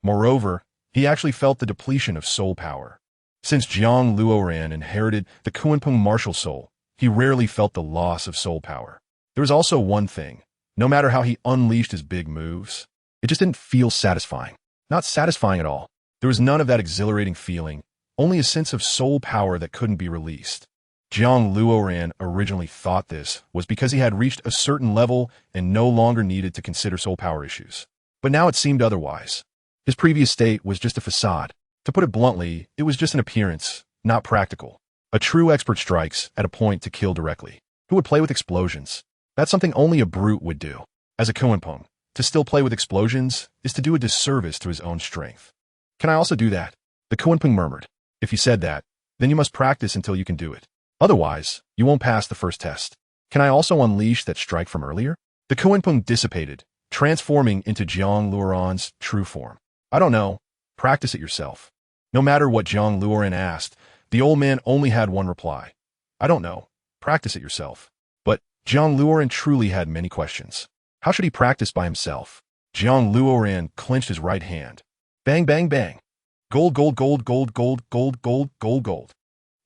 Moreover, he actually felt the depletion of soul power. Since Jiang Luoran inherited the Kunpeng martial soul, he rarely felt the loss of soul power. There was also one thing. No matter how he unleashed his big moves, it just didn't feel satisfying. Not satisfying at all. There was none of that exhilarating feeling, only a sense of soul power that couldn't be released. Jiang Luoran originally thought this was because he had reached a certain level and no longer needed to consider soul power issues. But now it seemed otherwise. His previous state was just a facade. To put it bluntly, it was just an appearance, not practical. A true expert strikes at a point to kill directly. Who would play with explosions? That's something only a brute would do. As a Kunpeng, to still play with explosions is to do a disservice to his own strength. Can I also do that? The Kunpeng murmured. If you said that, then you must practice until you can do it. Otherwise, you won't pass the first test. Can I also unleash that strike from earlier? The Kunpeng dissipated, transforming into Jiang Luoran's true form. I don't know. Practice it yourself. No matter what Jiang Luoran asked, the old man only had one reply. I don't know. Practice it yourself. But Jiang Luoran truly had many questions. How should he practice by himself? Jiang Luoran clenched his right hand. Bang, bang, bang. Gold, gold, gold, gold, gold, gold, gold, gold, gold.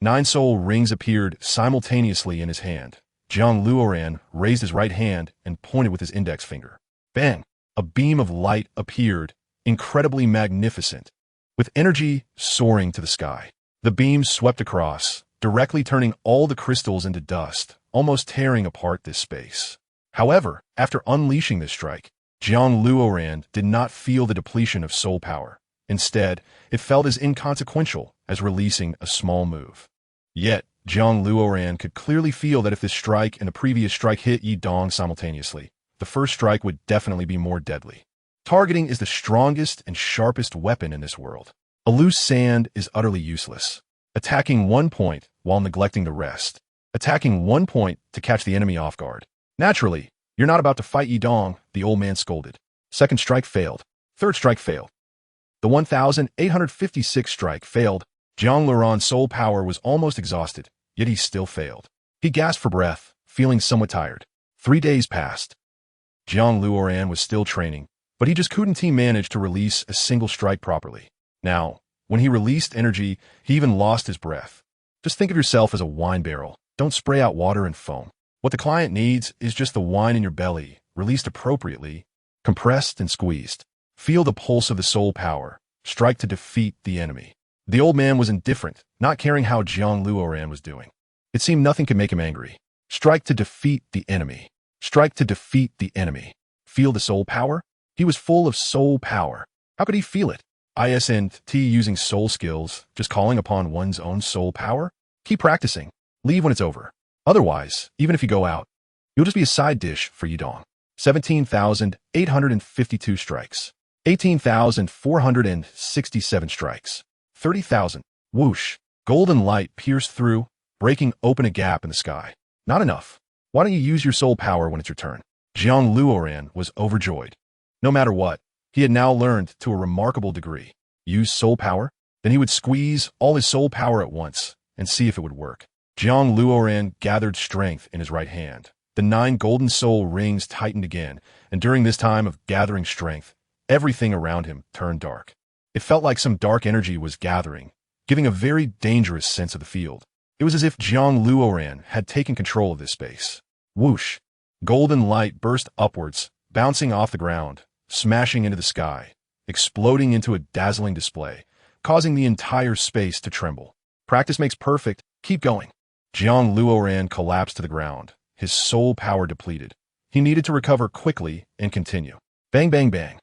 9 soul rings appeared simultaneously in his hand. Jiang Luoran raised his right hand and pointed with his index finger. Bang! A beam of light appeared, incredibly magnificent, with energy soaring to the sky. The beam swept across, directly turning all the crystals into dust, almost tearing apart this space. However, after unleashing this strike, Jiang Luoran did not feel the depletion of soul power. Instead, it felt as inconsequential as releasing a small move. Yet, Jiang Luoran could clearly feel that if this strike and the previous strike hit Yi Dong simultaneously, the first strike would definitely be more deadly. Targeting is the strongest and sharpest weapon in this world. A loose sand is utterly useless. Attacking one point while neglecting the rest. Attacking one point to catch the enemy off guard. Naturally, you're not about to fight Yi Dong, the old man scolded. Second strike failed. Third strike failed. The 1,856 strike failed. Jiang Luoran's soul power was almost exhausted, yet he still failed. He gasped for breath, feeling somewhat tired. 3 days passed. Jiang Luoran was still training, but he just couldn't manage to release a single strike properly. Now, when he released energy, he even lost his breath. Just think of yourself as a wine barrel. Don't spray out water and foam. What the client needs is just the wine in your belly, released appropriately, compressed and squeezed. Feel the pulse of the soul power. Strike to defeat the enemy. The old man was indifferent, not caring how Jiang Luoran was doing. It seemed nothing could make him angry. Strike to defeat the enemy. Strike to defeat the enemy. feel the soul power? He was full of soul power. How could he feel it? Isn't using soul skills, just calling upon one's own soul power? Keep practicing. Leave when it's over. Otherwise, even if you go out, you'll just be a side dish for Yidong. 17,852 strikes. 18,467 strikes. 30,000. Whoosh. Golden light pierced through, breaking open a gap in the sky. Not enough. Why don't you use your soul power when it's your turn? Jiang Luoran was overjoyed. No matter what, he had now learned to a remarkable degree. Use soul power? Then he would squeeze all his soul power at once and see if it would work. Jiang Luoran gathered strength in his right hand. The 9 golden soul rings tightened again, and during this time of gathering strength, everything around him turned dark. It felt like some dark energy was gathering, giving a very dangerous sense of the field. It was as if Jiang Luoran had taken control of this space. Whoosh! Golden light burst upwards, bouncing off the ground, smashing into the sky, exploding into a dazzling display, causing the entire space to tremble. Practice makes perfect. Keep going. Jiang Luoran collapsed to the ground, his soul power depleted. He needed to recover quickly and continue. Bang, bang, bang.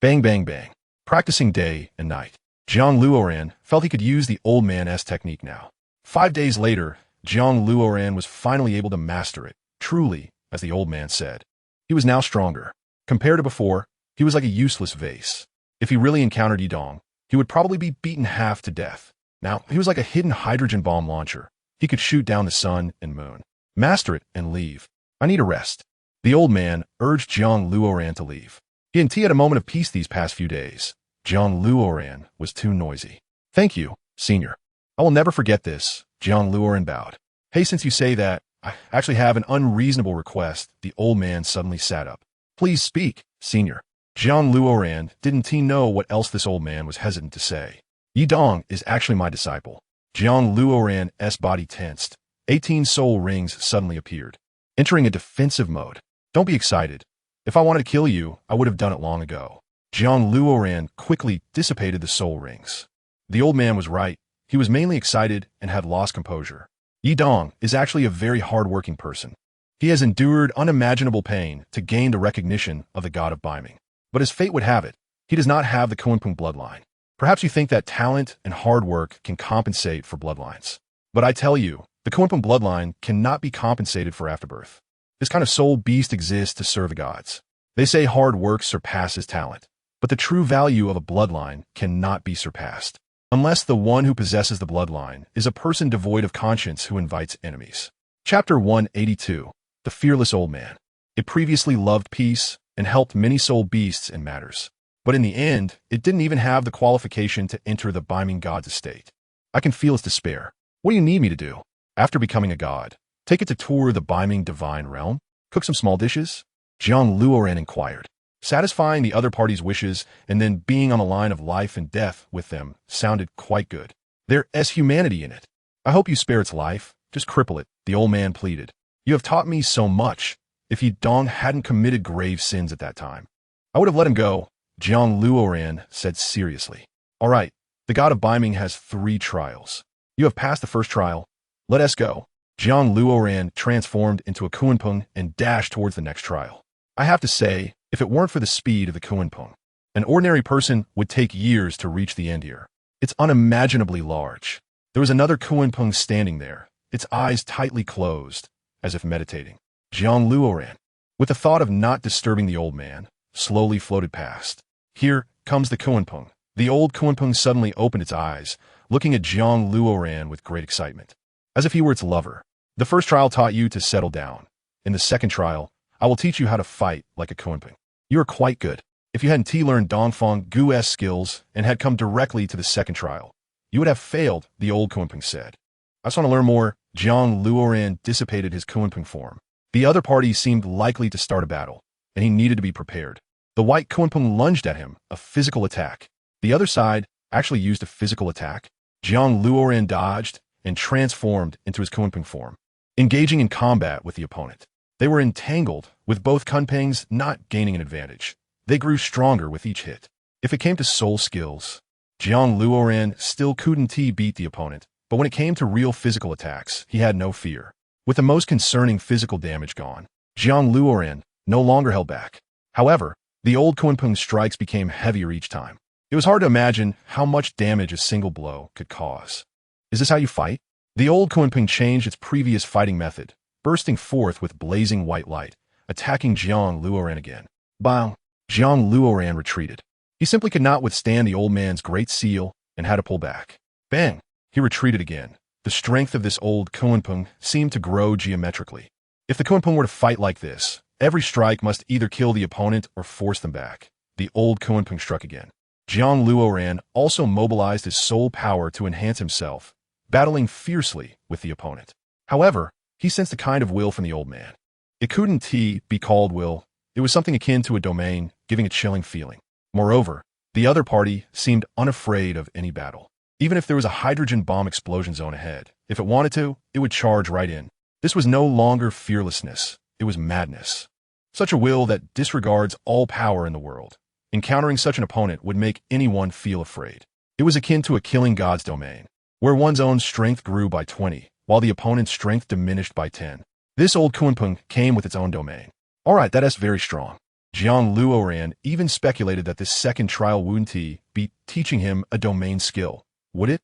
Bang, bang, bang. Practicing day and night. Jiang Luoran felt he could use the old man's technique now. 5 days later, Jiang Luoran was finally able to master it, truly, as the old man said. He was now stronger. Compared to before, he was like a useless vase. If he really encountered Yidong, he would probably be beaten half to death. Now, he was like a hidden hydrogen bomb launcher. He could shoot down the sun and moon. Master it and leave. I need a rest. The old man urged Jiang Luoran to leave. He and T had a moment of peace these past few days. Jiang Luoran was too noisy. Thank you, senior. I will never forget this. Jiang Luoran bowed. Hey, since you say that, I actually have an unreasonable request. The old man suddenly sat up. Please speak, senior. Jiang Luoran didn't know what else this old man was hesitant to say. Yidong is actually my disciple. Jiang Luoran's body tensed. 18 soul rings suddenly appeared, entering a defensive mode. Don't be excited. If I wanted to kill you, I would have done it long ago. Jiang Luoran quickly dissipated the soul rings. The old man was right. He was mainly excited and had lost composure. Yidong is actually a very hard-working person. He has endured unimaginable pain to gain the recognition of the god of Beiming. But as fate would have it, he does not have the Kunpeng bloodline. Perhaps you think that talent and hard work can compensate for bloodlines. But I tell you, the Kunpeng bloodline cannot be compensated for afterbirth. This kind of soul beast exists to serve the gods. They say hard work surpasses talent, but the true value of a bloodline cannot be surpassed, unless the one who possesses the bloodline is a person devoid of conscience who invites enemies. Chapter 182. The Fearless Old Man. It previously loved peace and helped many soul beasts in matters. But in the end, it didn't even have the qualification to enter the Beiming god's estate. I can feel its despair. What do you need me to do? After becoming a god, take it to tour the Beiming divine realm? Cook some small dishes? Jiang Luoran inquired. Satisfying the other party's wishes and then being on the line of life and death with them sounded quite good. There's humanity in it. I hope you spare its life. Just cripple it, the old man pleaded. You have taught me so much. If Yidong hadn't committed grave sins at that time, I would have let him go. Jiang Luoran said seriously. All right, the god of Beiming has 3 trials. You have passed the first trial. Let us go. Jiang Luoran transformed into a Kunpeng and dashed towards the next trial. I have to say, if it weren't for the speed of the Kunpeng, an ordinary person would take years to reach the end here. It's unimaginably large. There was another Kunpeng standing there, its eyes tightly closed, as if meditating. Jiang Luoran, with the thought of not disturbing the old man, slowly floated past. Here comes the Kunpeng. The old Kunpeng suddenly opened its eyes, looking at Jiang Luoran with great excitement, as if he were its lover. The first trial taught you to settle down. In the second trial, I will teach you how to fight like a Kunpeng. You are quite good. If you hadn't learned Dongfeng Gu's skills and had come directly to the second trial, you would have failed, the old Kunpeng said. I just want to learn more. Jiang Luoran dissipated his Kunpeng form. The other party seemed likely to start a battle, and he needed to be prepared. The white Kunpeng lunged at him, a physical attack. The other side actually used a physical attack. Jiang Luoran dodged and transformed into his Kunpeng form, engaging in combat with the opponent. They were entangled, with both Kunpengs not gaining an advantage. They grew stronger with each hit. If it came to soul skills, Jiang Luoran still couldn't beat the opponent, but when it came to real physical attacks, he had no fear. With the most concerning physical damage gone, Jiang Luoran no longer held back. However, the old Kunpeng's strikes became heavier each time. It was hard to imagine how much damage a single blow could cause. Is this how you fight? The old Kunpeng changed its previous fighting method, bursting forth with blazing white light, attacking Jiang Luoran again. Bang! Jiang Luoran retreated. He simply could not withstand the old man's great seal and had to pull back. Bang! He retreated again. The strength of this old Kunpeng seemed to grow geometrically. If the Kunpeng were to fight like this, every strike must either kill the opponent or force them back. The old Kunpeng struck again. Jiang Luoran also mobilized his soul power to enhance himself, battling fiercely with the opponent. However, he sensed a kind of will from the old man. It couldn't be called will. It was something akin to a domain, giving a chilling feeling. Moreover, the other party seemed unafraid of any battle. Even if there was a hydrogen bomb explosion zone ahead, if it wanted to, it would charge right in. This was no longer fearlessness. It was madness. Such a will that disregards all power in the world. Encountering such an opponent would make anyone feel afraid. It was akin to a killing god's domain, where one's own strength grew by 20, while the opponent's strength diminished by 10. This old Kunpeng came with its own domain. Alright, that's very strong. Jiang Luoran even speculated that this second trial wouldn't be teaching him a domain skill. Would it?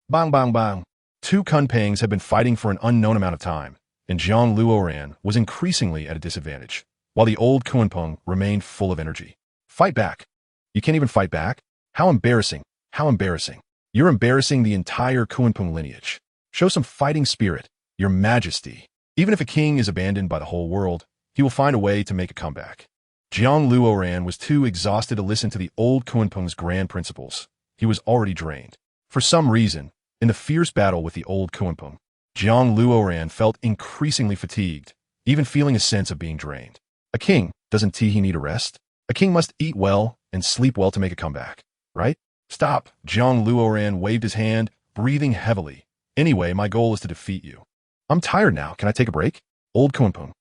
Bang bang bang. Two Kunpengs had been fighting for an unknown amount of time, and Jiang Luoran was increasingly at a disadvantage, while the old Kunpeng remained full of energy. Fight back. You can't even fight back? How embarrassing. How embarrassing. You're embarrassing the entire Kunpeng lineage. Show some fighting spirit, your majesty. Even if a king is abandoned by the whole world, he will find a way to make a comeback. Jiang Luoran was too exhausted to listen to the old Kunpeng's grand principles. He was already drained. For some reason, in the fierce battle with the old Kunpeng, Jiang Luoran felt increasingly fatigued, even feeling a sense of being drained. A king, doesn't he need a rest? A king must eat well and sleep well to make a comeback, right? Stop. Jiang Luoran waved his hand, breathing heavily. Anyway, my goal is to defeat you. I'm tired now. Can I take a break? Old Kunpeng,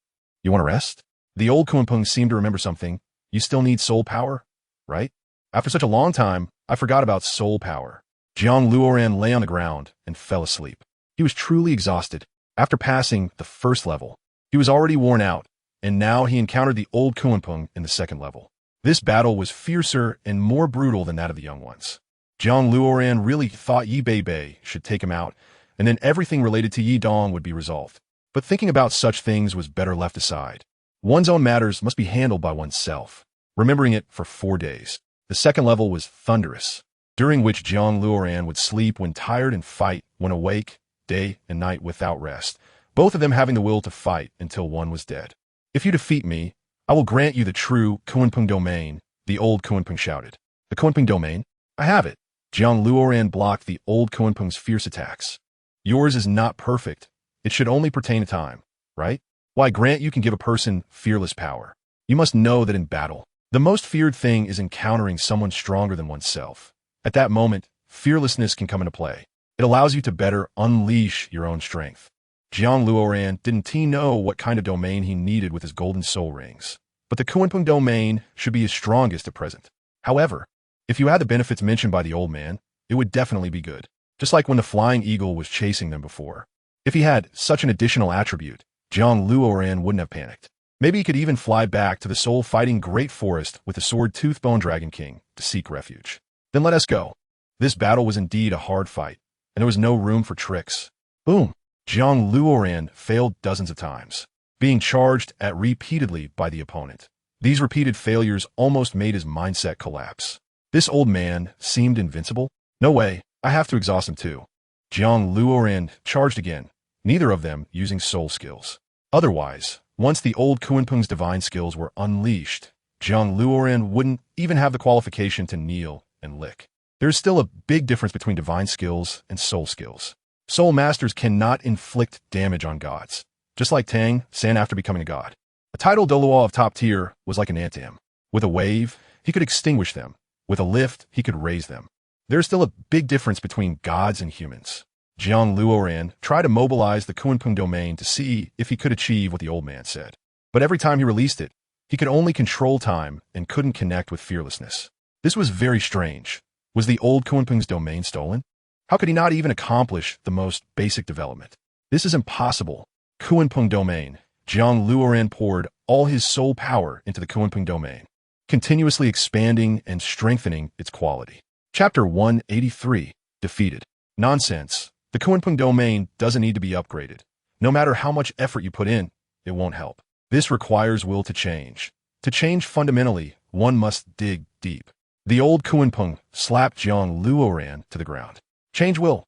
you want to rest? The old Kunpeng seemed to remember something. You still need soul power, right? After such a long time, I forgot about soul power. Jiang Luoran lay on the ground and fell asleep. He was truly exhausted. After passing the first level, he was already worn out, and now he encountered the old Kunpeng in the second level. This battle was fiercer and more brutal than that of the young ones. Jiang Luoran really thought Yi Bei should take him out, and then everything related to Yi Dong would be resolved. But thinking about such things was better left aside. One's own matters must be handled by oneself. Remembering it for 4 days. The second level was thunderous, during which Jiang Luoran would sleep when tired and fight when awake, day and night without rest, both of them having the will to fight until one was dead. If you defeat me, I will grant you the true Kunpeng domain, the old Kunpeng shouted. The Kunpeng domain? I have it. Jiang Luoran blocked the old Kunpeng's fierce attacks. Yours is not perfect. It should only pertain to time, right? Why grant you can give a person fearless power? You must know that in battle, the most feared thing is encountering someone stronger than oneself. At that moment, fearlessness can come into play. It allows you to better unleash your own strength. Jiang Luoran didn't know what kind of domain he needed with his golden soul rings, but the Kunpeng domain should be his strongest at present. However, if you had the benefits mentioned by the old man, it would definitely be good, just like when the flying eagle was chasing them before. If he had such an additional attribute, Jiang Luoran wouldn't have panicked. Maybe he could even fly back to the soul-fighting great forest with the sword-toothed bone dragon king to seek refuge. Then let us go. This battle was indeed a hard fight, and there was no room for tricks. Boom! Jiang Luoran failed dozens of times, being charged at repeatedly by the opponent. These repeated failures almost made his mindset collapse. This old man seemed invincible. No way, I have to exhaust him too. Jiang Luoran charged again, neither of them using soul skills. Otherwise, once the old Kunpeng's divine skills were unleashed, Jiang Luoran wouldn't even have the qualification to kneel and lick. There is still a big difference between divine skills and soul skills. Soul masters cannot inflict damage on gods, just like Tang San after becoming a god. A Title Douluo of top tier was like an ant to him. With a wave, he could extinguish them. With a lift, he could raise them. There is still a big difference between gods and humans. Jiang Luoran tried to mobilize the Kunpeng domain to see if he could achieve what the old man said. But every time he released it, he could only control time and couldn't connect with fearlessness. This was very strange. Was the old Kunpeng's domain stolen? How could he not even accomplish the most basic development? This is impossible. Kunpeng domain. Jiang Luoran poured all his soul power into the Kunpeng domain. continuously expanding and strengthening its quality. Chapter 183, Defeated. Nonsense. The Kunpeng domain doesn't need to be upgraded. No matter how much effort you put in, it won't help. This requires will to change. To change fundamentally, one must dig deep. The old Kunpeng slapped Jiang Luoran to the ground. Change will.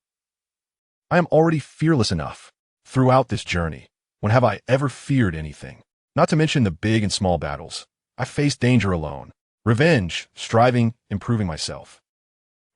I am already fearless enough. Throughout this journey, when have I ever feared anything? Not to mention the big and small battles. I faced danger alone. Revenge, striving, improving myself.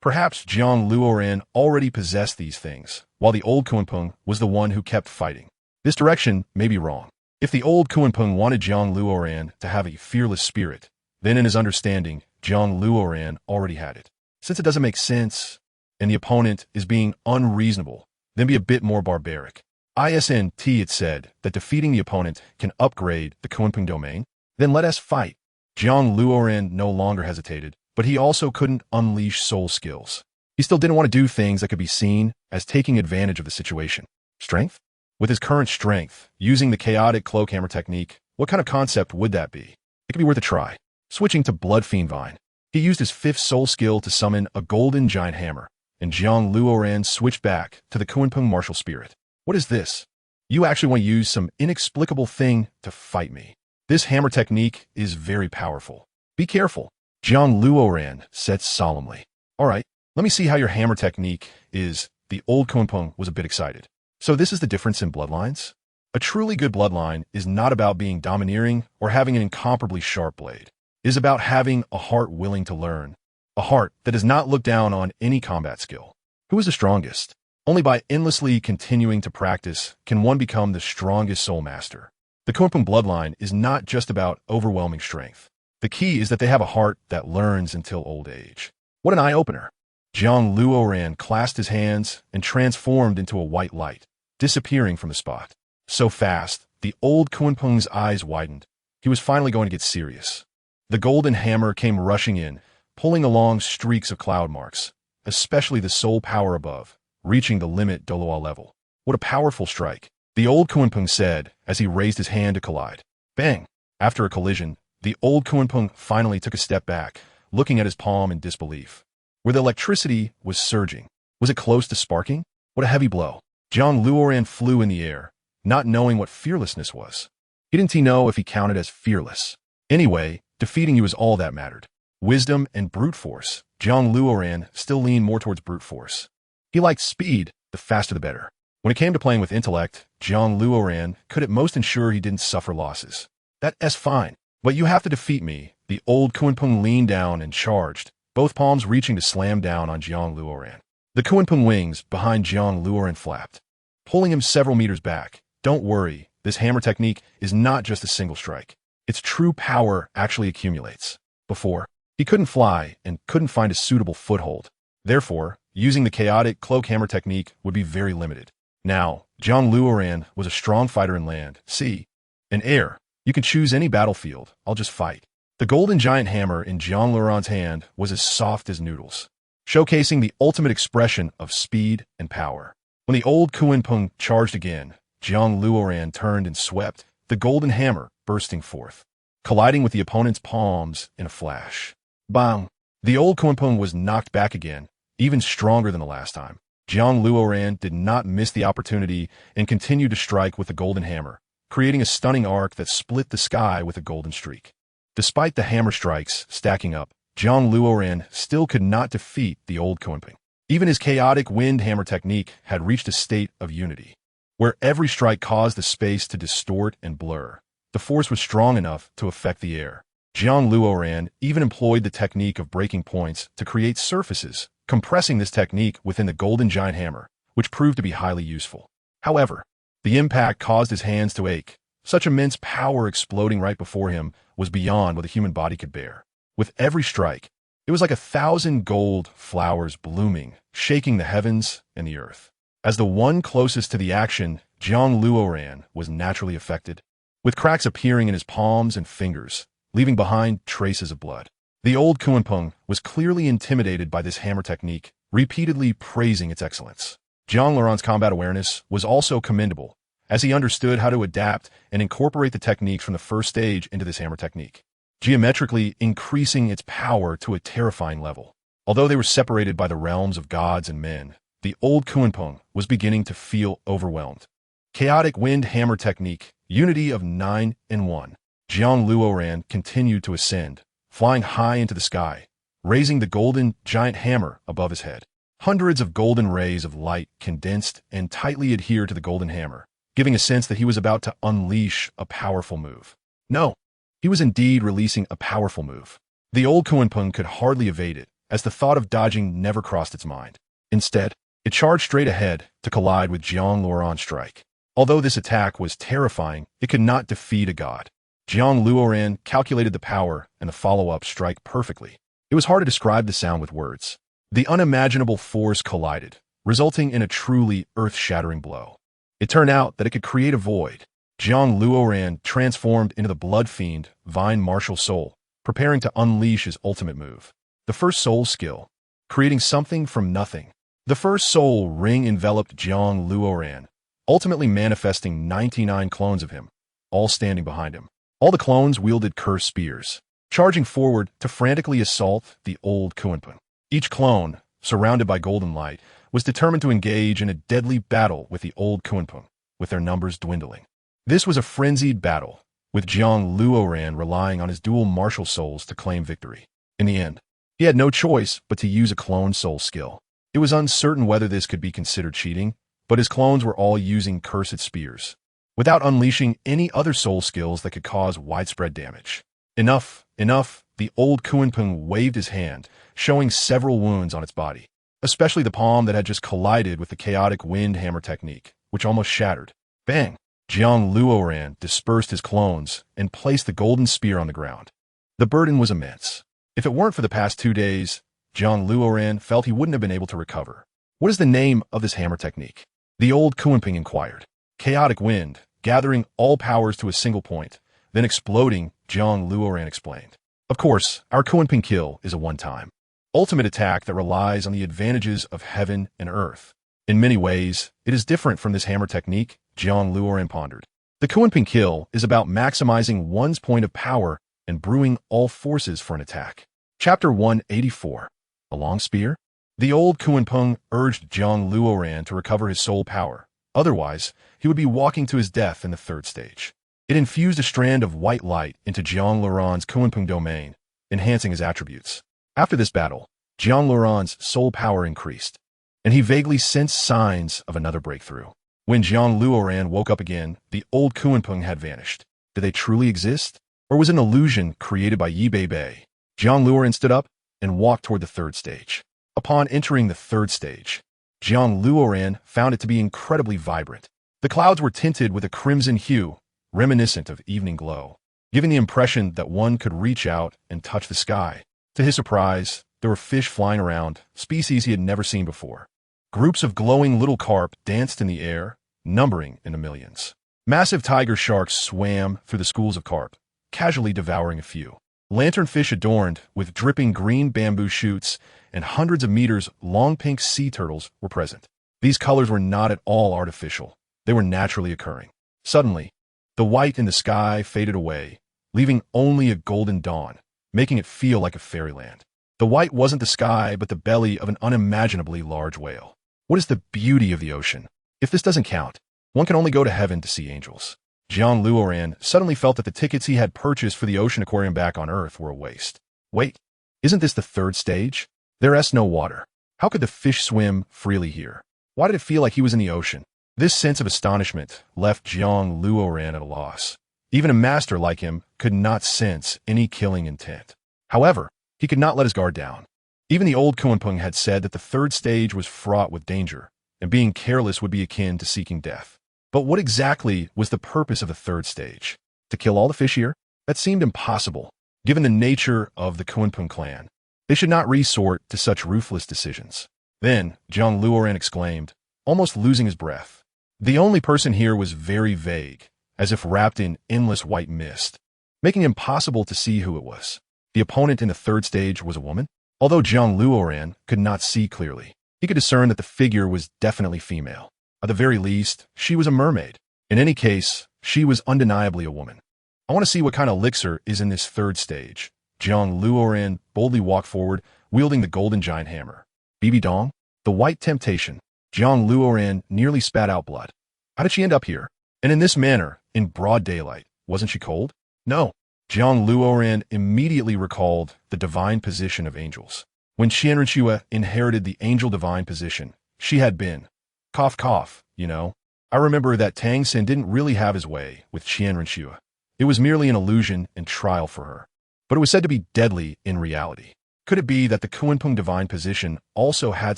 Perhaps Jiang Luoran already possessed these things, while the old Kunpeng was the one who kept fighting. This direction may be wrong. If the old Kunpeng wanted Jiang Luoran to have a fearless spirit, then in his understanding, Jiang Luoran already had it. Since it doesn't make sense, and the opponent is being unreasonable, then be a bit more barbaric. ISNT it said that defeating the opponent can upgrade the Kunpeng domain. Then let us fight. Jiang Luoran no longer hesitated, but he also couldn't unleash soul skills. He still didn't want to do things that could be seen as taking advantage of the situation. Strength? With his current strength, using the chaotic cloak hammer technique, what kind of concept would that be? It could be worth a try. Switching to Blood Fiend Vine, he used his 5th soul skill to summon a golden giant hammer, and Jiang Luoran switched back to the Kunpeng martial spirit. What is this? You actually want to use some inexplicable thing to fight me. This hammer technique is very powerful. Be careful. Jiang Luoran said solemnly. All right, let me see how your hammer technique is. The old Kunpeng was a bit excited. So this is the difference in bloodlines? A truly good bloodline is not about being domineering or having an incomparably sharp blade. It is about having a heart willing to learn. A heart that does not look down on any combat skill. Who is the strongest? Only by endlessly continuing to practice can one become the strongest soul master. The Kunpeng bloodline is not just about overwhelming strength. The key is that they have a heart that learns until old age. What an eye-opener. Jiang Luoran clasped his hands and transformed into a white light, disappearing from the spot. So fast, the old Kunpeng's eyes widened. He was finally going to get serious. The golden hammer came rushing in, pulling along streaks of cloud marks, especially the soul power above, reaching the limit Douluo level. What a powerful strike, the old Kunpeng said as he raised his hand to collide. Bang! After a collision, the old Kunpeng finally took a step back, looking at his palm in disbelief. Where the electricity was surging. Was it close to sparking? What a heavy blow. Jiang Luoran flew in the air, not knowing what fearlessness was. He didn't know if he counted as fearless. Anyway, defeating you is all that mattered. Wisdom and brute force. Jiang Luoran still leaned more towards brute force. He liked speed, the faster the better. When it came to playing with intellect, Jiang Luoran could at most ensure he didn't suffer losses. That's fine, but you have to defeat me. The old Kunpeng leaned down and charged, both palms reaching to slam down on Jiang Luoran. The Kunpeng wings behind Jiang Luoran flapped, pulling him several meters back. Don't worry, this hammer technique is not just a single strike. Its true power actually accumulates. Before, he couldn't fly and couldn't find a suitable foothold. Therefore, using the chaotic cloak hammer technique would be very limited. Now, Jiang Luoran was a strong fighter in land, sea, and air. You can choose any battlefield. I'll just fight. The golden giant hammer in Jiang Luoran's hand was as soft as noodles, showcasing the ultimate expression of speed and power. When the old Kunpeng charged again, Jiang Luoran turned and swept, the golden hammer bursting forth, colliding with the opponent's palms in a flash. Bang! The old Kunpeng was knocked back again, even stronger than the last time. Jiang Luoran did not miss the opportunity and continued to strike with the golden hammer, creating a stunning arc that split the sky with a golden streak. Despite the hammer strikes stacking up, Jiang Luoran still could not defeat the old Kunpeng. Even his chaotic wind hammer technique had reached a state of unity, where every strike caused the space to distort and blur. The force was strong enough to affect the air. Jiang Luoran even employed the technique of breaking points to create surfaces, compressing this technique within the golden giant hammer, which proved to be highly useful. However, the impact caused his hands to ache. Such immense power exploding right before him was beyond what a human body could bear. With every strike, it was like 1,000 gold flowers blooming, shaking the heavens and the earth. As the one closest to the action, Jiang Luoran was naturally affected, with cracks appearing in his palms and fingers, leaving behind traces of blood. The old Kunpeng was clearly intimidated by this hammer technique, repeatedly praising its excellence. JiangLuoran's combat awareness was also commendable, as he understood how to adapt and incorporate the techniques from the first stage into this hammer technique. geometrically increasing its power to a terrifying level. Although they were separated by the realms of gods and men, the old Kunpeng was beginning to feel overwhelmed. Chaotic wind hammer technique, unity of 9 in 1. Jiang Luoran continued to ascend, flying high into the sky, raising the golden giant hammer above his head. Hundreds of golden rays of light condensed and tightly adhered to the golden hammer, giving a sense that he was about to unleash a powerful move. No, he was indeed releasing a powerful move. The old Kunpeng could hardly evade it, as the thought of dodging never crossed its mind. Instead, it charged straight ahead to collide with Jiang Luoran's strike. Although this attack was terrifying, it could not defeat a god. Jiang Luoran calculated the power and the follow-up strike perfectly. It was hard to describe the sound with words. The unimaginable force collided, resulting in a truly earth-shattering blow. It turned out that it could create a void. Jiang Luoran transformed into the blood fiend, Vine Martial Soul, preparing to unleash his ultimate move. The first soul skill, creating something from nothing. The first soul ring enveloped Jiang Luoran, ultimately manifesting 99 clones of him, all standing behind him. All the clones wielded cursed spears, charging forward to frantically assault the old Kunpeng. Each clone, surrounded by golden light, was determined to engage in a deadly battle with the old Kunpeng, with their numbers dwindling. This was a frenzied battle, with Jiang Luoran relying on his dual martial souls to claim victory. In the end, he had no choice but to use a clone soul skill. It was uncertain whether this could be considered cheating, but his clones were all using cursed spears, without unleashing any other soul skills that could cause widespread damage. Enough, enough, the old Kunpeng waved his hand, showing several wounds on its body, especially the palm that had just collided with the chaotic wind hammer technique, which almost shattered. Bang! Jiang Luoran dispersed his clones and placed the golden spear on the ground. The burden was immense. If it weren't for the past 2 days, Jiang Luoran felt he wouldn't have been able to recover. What is the name of this hammer technique? The old Kunpeng inquired. Chaotic wind, gathering all powers to a single point, then exploding, Jiang Luoran explained. Of course, our Kunpeng kill is a one-time, ultimate attack that relies on the advantages of heaven and earth. In many ways, it is different from this hammer technique, Jiang Luoran pondered. The Kunpeng kill is about maximizing one's point of power and brewing all forces for an attack. Chapter 184. A long spear? The old Kunpeng urged Jiang Luoran to recover his soul power. Otherwise, he would be walking to his death in the 3rd stage. It infused a strand of white light into Jiang Luoran's Kunpeng domain, enhancing his attributes. After this battle, Jiang Luoran's soul power increased, and he vaguely sensed signs of another breakthrough. When Jiang Luoran woke up again, the old Kunpeng had vanished. Did they truly exist? Or was it an illusion created by Yi Bei? Jiang Luoran stood up and walked toward the 3rd stage. Upon entering the 3rd stage, Jiang Luoran found it to be incredibly vibrant. The clouds were tinted with a crimson hue, reminiscent of evening glow, giving the impression that one could reach out and touch the sky. To his surprise, there were fish flying around, species he had never seen before. Groups of glowing little carp danced in the air, numbering in the millions. Massive tiger sharks swam through the schools of carp, casually devouring a few. Lanternfish adorned with dripping green bamboo shoots and hundreds of meters long pink sea turtles were present. These colors were not at all artificial. They were naturally occurring. Suddenly, the white in the sky faded away, leaving only a golden dawn, making it feel like a fairyland. The white wasn't the sky, but the belly of an unimaginably large whale. What is the beauty of the ocean? If this doesn't count, one can only go to heaven to see angels. Jiang Luoran suddenly felt that the tickets he had purchased for the ocean aquarium back on Earth were a waste. Wait, isn't this the 3rd stage? There's no water. How could the fish swim freely here? Why did it feel like he was in the ocean? This sense of astonishment left Jiang Luoran at a loss. Even a master like him could not sense any killing intent. However, he could not let his guard down. Even the old Kunpeng had said that the 3rd stage was fraught with danger, and being careless would be akin to seeking death. But what exactly was the purpose of the 3rd stage? To kill all the fish here? That seemed impossible, given the nature of the Kunpeng clan. They should not resort to such ruthless decisions. Then, Jiang Luoran exclaimed, almost losing his breath. The only person here was very vague, as if wrapped in endless white mist, making it impossible to see who it was. The opponent in the 3rd stage was a woman? Although Jiang Luoran could not see clearly, he could discern that the figure was definitely female. At the very least, she was a mermaid. In any case, she was undeniably a woman. I want to see what kind of elixir is in this third stage. Jiang Luoran boldly walked forward, wielding the golden giant hammer. Bibi Dong? The white temptation. Jiang Luoran nearly spat out blood. How did she end up here? And in this manner, in broad daylight, wasn't she cold? No. Jiang Luoran immediately recalled the divine position of angels. When Qianrenxue inherited the angel divine position, she had been. Cough cough, you know. I remember that Tang Xin didn't really have his way with Qianrenxue. It was merely an illusion and trial for her. But it was said to be deadly in reality. Could it be that the Kunpeng divine position also had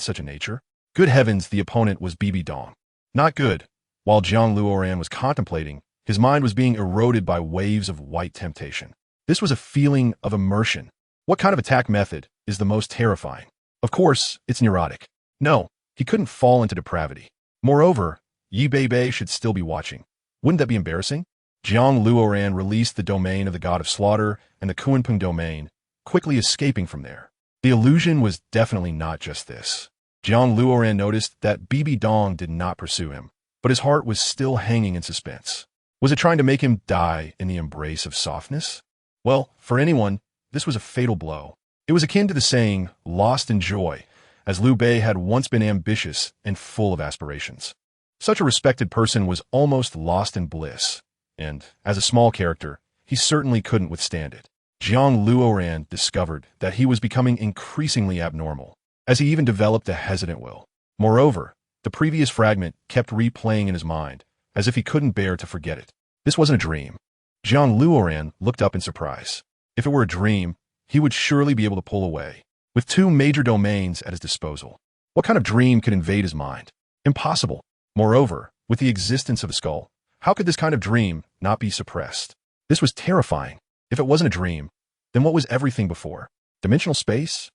such a nature? Good heavens, the opponent was Bibi Dong. Not good. While Jiang Luoran was contemplating, his mind was being eroded by waves of white temptation. This was a feeling of immersion. What kind of attack method is the most terrifying? Of course, it's neurotic. No, he couldn't fall into depravity. Moreover, Yi Bei should still be watching. Wouldn't that be embarrassing? Jiang Luoran released the domain of the god of slaughter and the Kunpeng domain, quickly escaping from there. The illusion was definitely not just this. Jiang Luoran noticed that Bibi Dong did not pursue him, but his heart was still hanging in suspense. Was it trying to make him die in the embrace of softness? Well, for anyone, this was a fatal blow. It was akin to the saying, lost in joy, as Liu Bei had once been ambitious and full of aspirations. Such a respected person was almost lost in bliss, and, as a small character, he certainly couldn't withstand it. Jiang Luoran discovered that he was becoming increasingly abnormal, as he even developed a hesitant will. Moreover, the previous fragment kept replaying in his mind, as if he couldn't bear to forget it. This wasn't a dream. Jiang Luoran looked up in surprise. If it were a dream, he would surely be able to pull away. With two major domains at his disposal, what kind of dream could invade his mind? Impossible. Moreover, with the existence of a skull, how could this kind of dream not be suppressed? This was terrifying. If it wasn't a dream, then what was everything before? Dimensional space?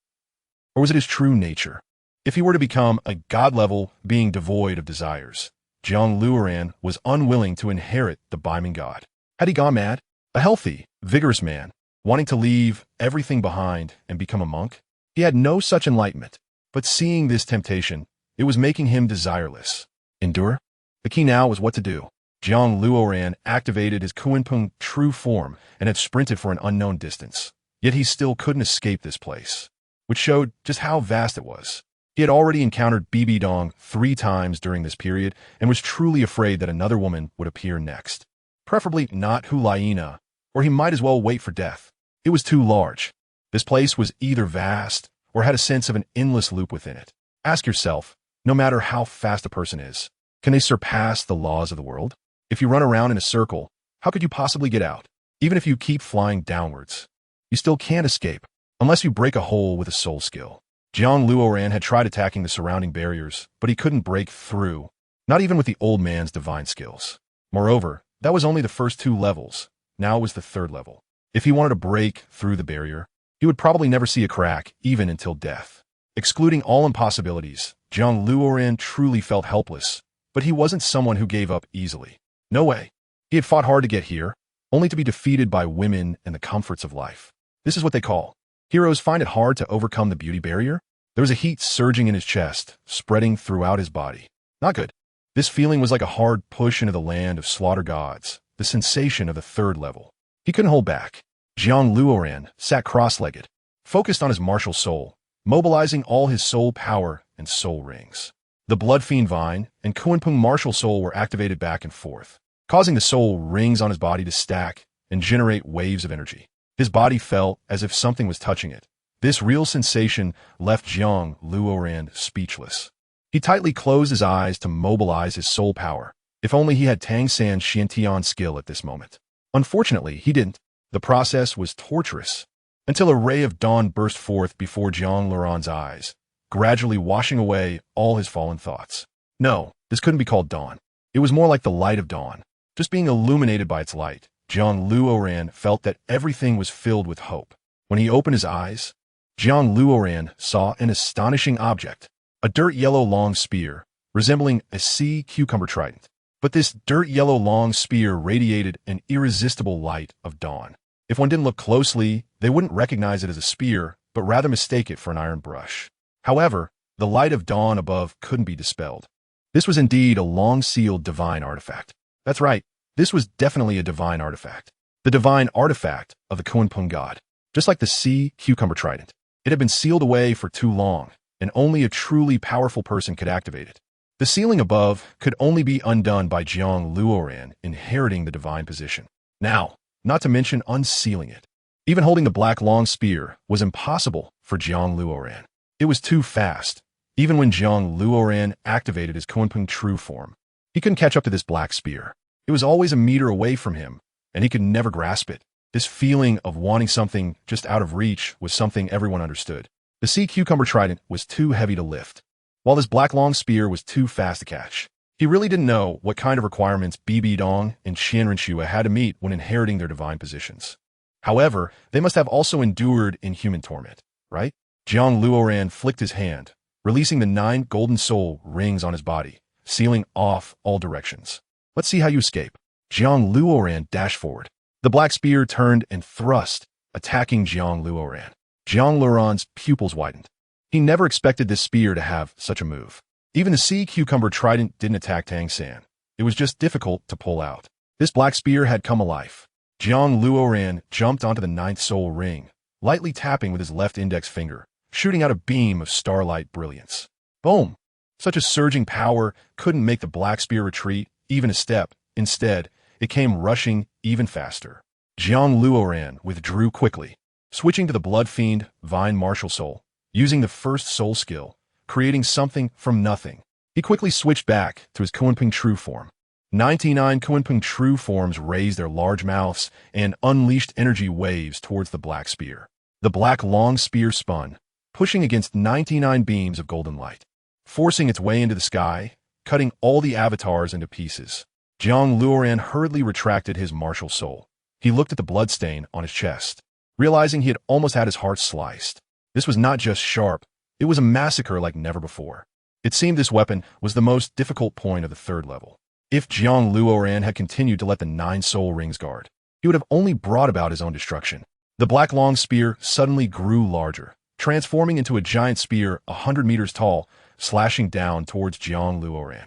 Or was it his true nature? If he were to become a god-level being devoid of desires, Jiang Luoran was unwilling to inherit the Beiming god. Had he gone mad? A healthy, vigorous man, wanting to leave everything behind and become a monk? He had no such enlightenment, but seeing this temptation, it was making him desireless. Endure? The key now was what to do. Jiang Luoran activated his Kunpeng true form and had sprinted for an unknown distance. Yet he still couldn't escape this place, which showed just how vast it was. He had already encountered Bibi Dong 3 times during this period and was truly afraid that another woman would appear next. Preferably not Hulaina, or he might as well wait for death. It was too large. This place was either vast or had a sense of an endless loop within it. Ask yourself, no matter how fast a person is, can they surpass the laws of the world? If you run around in a circle, how could you possibly get out? Even if you keep flying downwards, you still can't escape, unless you break a hole with a soul skill. Jiang Luoran had tried attacking the surrounding barriers, but he couldn't break through, not even with the old man's divine skills. Moreover, that was only the first 2 levels. Now it was the 3rd level. If he wanted to break through the barrier, he would probably never see a crack, even until death. Excluding all impossibilities, Jiang Luoran truly felt helpless, but he wasn't someone who gave up easily. No way. He had fought hard to get here, only to be defeated by women and the comforts of life. This is what they call. Heroes find it hard to overcome the beauty barrier. There was a heat surging in his chest, spreading throughout his body. Not good. This feeling was like a hard push into the land of slaughter gods, the sensation of the 3rd level. He couldn't hold back. Jiang Luoran sat cross-legged, focused on his martial soul, mobilizing all his soul power and soul rings. The Blood Fiend Vine and Kunpeng martial soul were activated back and forth, causing the soul rings on his body to stack and generate waves of energy. His body felt as if something was touching it. This real sensation left Jiang Luoran speechless. He tightly closed his eyes to mobilize his soul power. If only he had Tang San's Xiantian skill at this moment. Unfortunately, he didn't. The process was torturous, until a ray of dawn burst forth before Jiang Luoran's eyes, gradually washing away all his fallen thoughts. No, this couldn't be called dawn. It was more like the light of dawn, just being illuminated by its light. Jiang Luoran felt that everything was filled with hope. When he opened his eyes, Jiang Luoran saw an astonishing object, a dirt yellow long spear, resembling a sea cucumber trident. But this dirt yellow long spear radiated an irresistible light of dawn. If one didn't look closely, they wouldn't recognize it as a spear, but rather mistake it for an iron brush. However, the light of dawn above couldn't be dispelled. This was indeed a long-sealed divine artifact. That's right, this was definitely a divine artifact. the divine artifact of the Kunpeng god. Just like the sea cucumber trident, it had been sealed away for too long, and only a truly powerful person could activate it. The sealing above could only be undone by Jiang Luoran inheriting the divine position. Now, not to mention unsealing it. Even holding the black long spear was impossible for Jiang Luoran. It was too fast. Even when Jiang Luoran activated his Kunpeng true form, he couldn't catch up to this black spear. It was always a meter away from him, and he could never grasp it. This feeling of wanting something just out of reach was something everyone understood. The sea cucumber trident was too heavy to lift, while this black long spear was too fast to catch. He really didn't know what kind of requirements Bibi Dong and Qianrenshua had to meet when inheriting their divine positions. However, they must have also endured inhuman torment, right? Jiang Luoran flicked his hand, releasing the 9 golden soul rings on his body, sealing off all directions. Let's see how you escape. Jiang Luoran dashed forward. The black spear turned and thrust, attacking Jiang Luoran. JiangLuoran's pupils widened. He never expected this spear to have such a move. Even the sea cucumber trident didn't attack Tang San. It was just difficult to pull out. This black spear had come alive. Jiang Luoran jumped onto the 9th soul ring, lightly tapping with his left index finger, shooting out a beam of starlight brilliance. Boom! Such a surging power couldn't make the black spear retreat even a step. Instead, it came rushing even faster. Jiang Luoran withdrew quickly, switching to the blood fiend Vine Martial Soul, using the first soul skill, creating something from nothing. He quickly switched back to his Kunpeng true form. 99 Kunpeng true forms raised their large mouths and unleashed energy waves towards the black spear. The black long spear spun, pushing against 99 beams of golden light, forcing its way into the sky, cutting all the avatars into pieces. Jiang Luoran hurriedly retracted his martial soul. He looked at the bloodstain on his chest, realizing he had almost had his heart sliced. This was not just sharp, it was a massacre like never before. It seemed this weapon was the most difficult point of the 3rd level. If Jiang Luoran had continued to let the 9 soul rings guard, he would have only brought about his own destruction. The black long spear suddenly grew larger, transforming into a giant spear 100 meters tall, slashing down towards Jiang Luoran.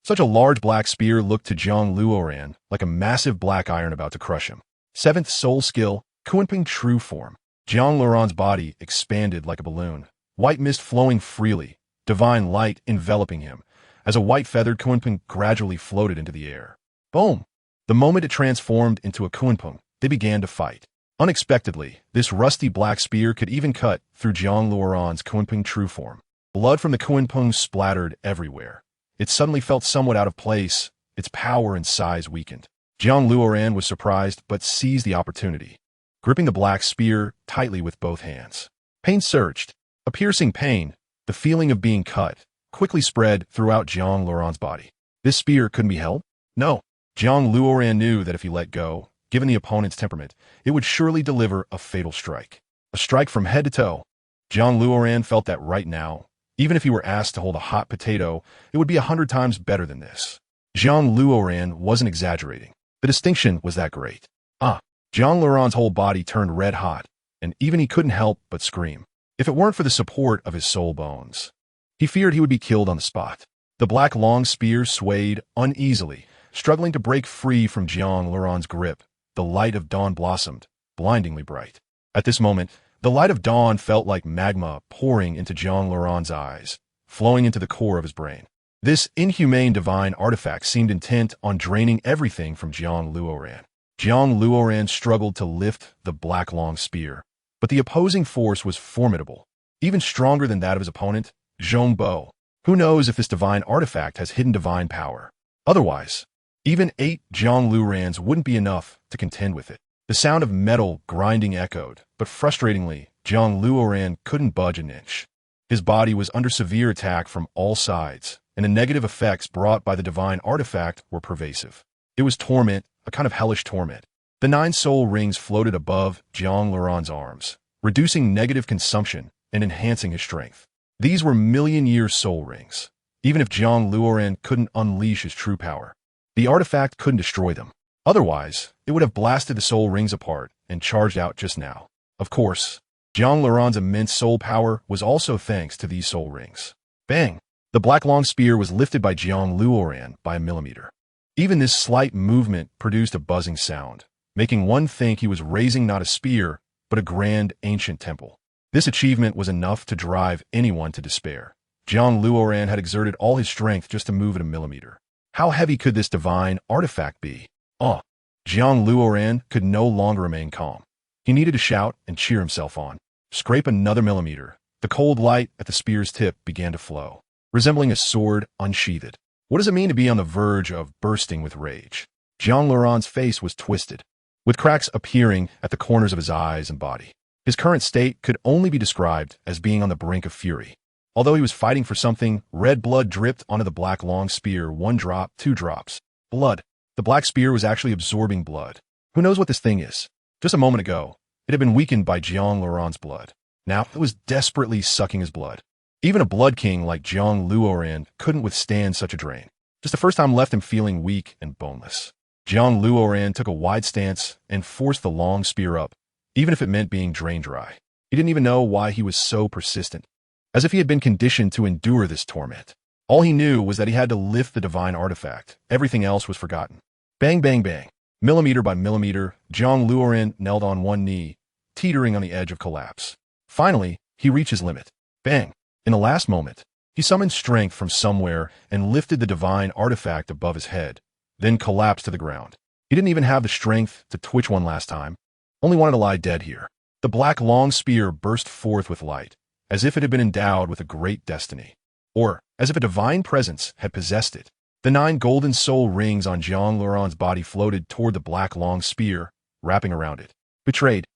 Such a large black spear looked to Jiang Luoran like a massive black iron about to crush him. 7th soul skill, Kunpeng true form. Jiang Luoran's body expanded like a balloon, white mist flowing freely, divine light enveloping him, as a white-feathered Kunpeng gradually floated into the air. Boom! The moment it transformed into a Kunpeng, they began to fight. Unexpectedly, this rusty black spear could even cut through Jiang Luoran's Kunpeng true form. Blood from the Kunpeng splattered everywhere. It suddenly felt somewhat out of place, its power and size weakened. Jiang Luoran was surprised but seized the opportunity, gripping the black spear tightly with both hands. Pain surged. A piercing pain, the feeling of being cut, quickly spread throughout Jiang Luoran's body. This spear couldn't be held? No. Jiang Luoran knew that if he let go, given the opponent's temperament, it would surely deliver a fatal strike. A strike from head to toe. Jiang Luoran felt that right now, even if he were asked to hold a hot potato, it would be 100 times better than this. Jiang Luoran wasn't exaggerating. The distinction was that great. Jiang Luoran's whole body turned red hot, and even he couldn't help but scream. If it weren't for the support of his soul bones, he feared he would be killed on the spot. The black long spear swayed uneasily, struggling to break free from Jiang Luoran's grip. The light of dawn blossomed, blindingly bright. At this moment, the light of dawn felt like magma pouring into Jiang Luoran's eyes, flowing into the core of his brain. This inhumane divine artifact seemed intent on draining everything from Jiang Luoran. Jiang Luoran struggled to lift the black long spear, but the opposing force was formidable, even stronger than that of his opponent, Zhong Bo. Who knows if this divine artifact has hidden divine power? Otherwise, even 8 Jiang Luorans wouldn't be enough to contend with it. The sound of metal grinding echoed, but frustratingly, Jiang Luoran couldn't budge an inch. His body was under severe attack from all sides, and the negative effects brought by the divine artifact were pervasive. It was torment, a kind of hellish torment. The 9 soul rings floated above Jiang Luoran's arms, reducing negative consumption and enhancing his strength. These were million-year soul rings. Even if Jiang Luoran couldn't unleash his true power, the artifact couldn't destroy them. Otherwise, it would have blasted the soul rings apart and charged out just now. Of course, Jiang Luoran's immense soul power was also thanks to these soul rings. Bang! The black long spear was lifted by Jiang Luoran by a millimeter. Even this slight movement produced a buzzing sound, making one think he was raising not a spear, but a grand ancient temple. This achievement was enough to drive anyone to despair. Jiang Luoran had exerted all his strength just to move it a millimeter. How heavy could this divine artifact be? Jiang Luoran could no longer remain calm. He needed to shout and cheer himself on. Scrape another millimeter. The cold light at the spear's tip began to flow, resembling a sword unsheathed. What does it mean to be on the verge of bursting with rage? Jiang Luoran's face was twisted, with cracks appearing at the corners of his eyes and body. His current state could only be described as being on the brink of fury. Although he was fighting for something, red blood dripped onto the black long spear, 1 drop, 2 drops. Blood. The black spear was actually absorbing blood. Who knows what this thing is? Just a moment ago, it had been weakened by Jiang Luoran's blood. Now it was desperately sucking his blood. Even a blood king like Jiang Luoran couldn't withstand such a drain. Just the first time left him feeling weak and boneless. Jiang Luoran took a wide stance and forced the long spear up, even if it meant being drained dry. He didn't even know why he was so persistent, as if he had been conditioned to endure this torment. All he knew was that he had to lift the divine artifact. Everything else was forgotten. Bang, bang, bang. Millimeter by millimeter, Jiang Luoran knelt on one knee, teetering on the edge of collapse. Finally, he reached his limit. Bang. In the last moment, he summoned strength from somewhere and lifted the divine artifact above his head, then collapsed to the ground. He didn't even have the strength to twitch one last time, only wanted to lie dead here. The black long spear burst forth with light, as if it had been endowed with a great destiny, or as if a divine presence had possessed it. The 9 golden soul rings on Jiang Luoran's body floated toward the black long spear, wrapping around it. Betrayed.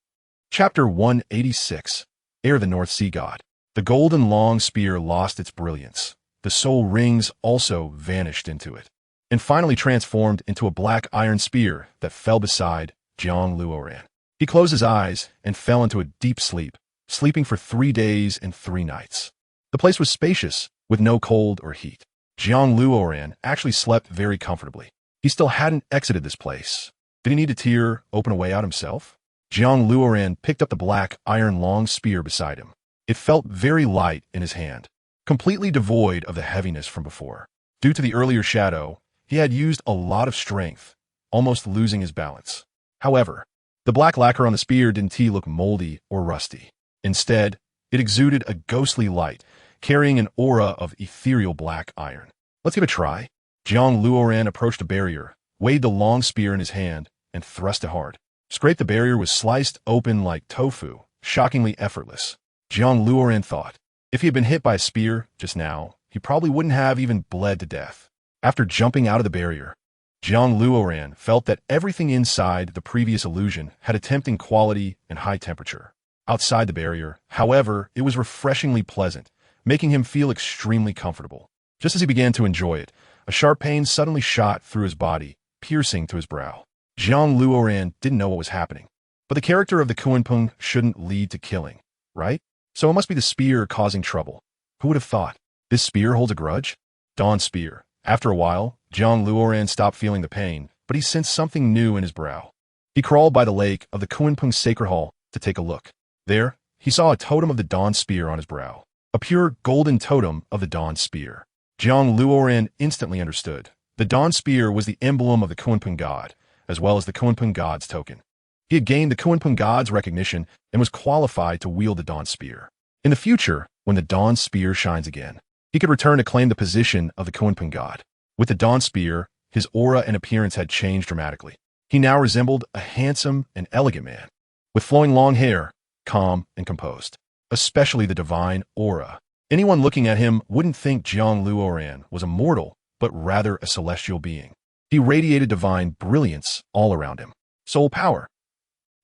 Chapter 186. Ere the North Sea God. The golden long spear lost its brilliance. The soul rings also vanished into it, and finally transformed into a black iron spear that fell beside Jiang Luoran. He closed his eyes and fell into a deep sleep, sleeping for 3 days and 3 nights. The place was spacious, with no cold or heat. Jiang Luoran actually slept very comfortably. He still hadn't exited this place. Did he need to tear open a way out himself? Jiang Luoran picked up the black iron long spear beside him. It felt very light in his hand, completely devoid of the heaviness from before. Due to the earlier shadow, he had used a lot of strength, almost losing his balance. However, the black lacquer on the spear didn't look moldy or rusty. Instead, it exuded a ghostly light, carrying an aura of ethereal black iron. Let's give it a try. Jiang Luoran approached a barrier, weighed the long spear in his hand, and thrust it hard. Scrape the barrier was sliced open like tofu, shockingly effortless. Jiang Luoran thought, if he had been hit by a spear just now, he probably wouldn't have even bled to death. After jumping out of the barrier, Jiang Luoran felt that everything inside the previous illusion had a tempting quality and high temperature. Outside the barrier, however, it was refreshingly pleasant, making him feel extremely comfortable. Just as he began to enjoy it, a sharp pain suddenly shot through his body, piercing to his brow. Jiang Luoran didn't know what was happening, but the character of the Kunpeng shouldn't lead to killing, right? So it must be the spear causing trouble. Who would have thought? This spear holds a grudge? Dawn spear. After a while, Jiang Luoran stopped feeling the pain, but he sensed something new in his brow. He crawled by the lake of the Kunpeng Sacred Hall to take a look. There, he saw a totem of the Dawn spear on his brow. A pure golden totem of the Dawn spear. Jiang Luoran instantly understood. The Dawn spear was the emblem of the Kunpeng god, as well as the Kunpeng god's token. He had gained the Kunpeng god's recognition and was qualified to wield the Dawn spear. In the future, when the Dawn spear shines again, he could return to claim the position of the Kunpeng god. With the Dawn spear, his aura and appearance had changed dramatically. He now resembled a handsome and elegant man, with flowing long hair, calm and composed. Especially the divine aura. Anyone looking at him wouldn't think Jiang Luoran was a mortal, but rather a celestial being. He radiated divine brilliance all around him. Soul power.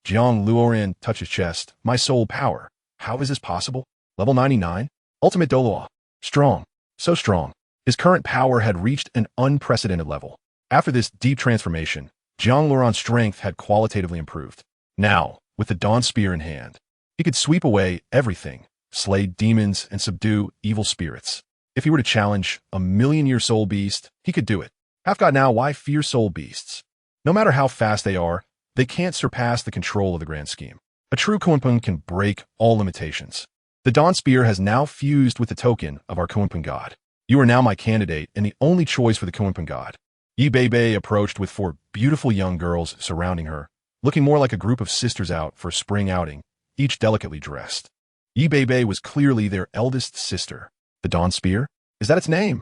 Jiang Luoran touched his chest. My soul power. How is this possible? Level 99? Ultimate Douluo. Strong. So strong. His current power had reached an unprecedented level. After this deep transformation, Jiang Luoran's strength had qualitatively improved. Now, with the Dawn spear in hand, he could sweep away everything, slay demons, and subdue evil spirits. If he were to challenge a million-year soul beast, he could do it. Half got now why fear soul beasts. No matter how fast they are, they can't surpass the control of the grand scheme. A true Kunpeng can break all limitations. The Dawn spear has now fused with the token of our Kunpeng god. You are now my candidate and the only choice for the Kunpeng god. Yi Beibei approached with 4 beautiful young girls surrounding her, looking more like a group of sisters out for a spring outing, each delicately dressed. Yi Beibei was clearly their eldest sister. The Dawn Spear? Is that its name?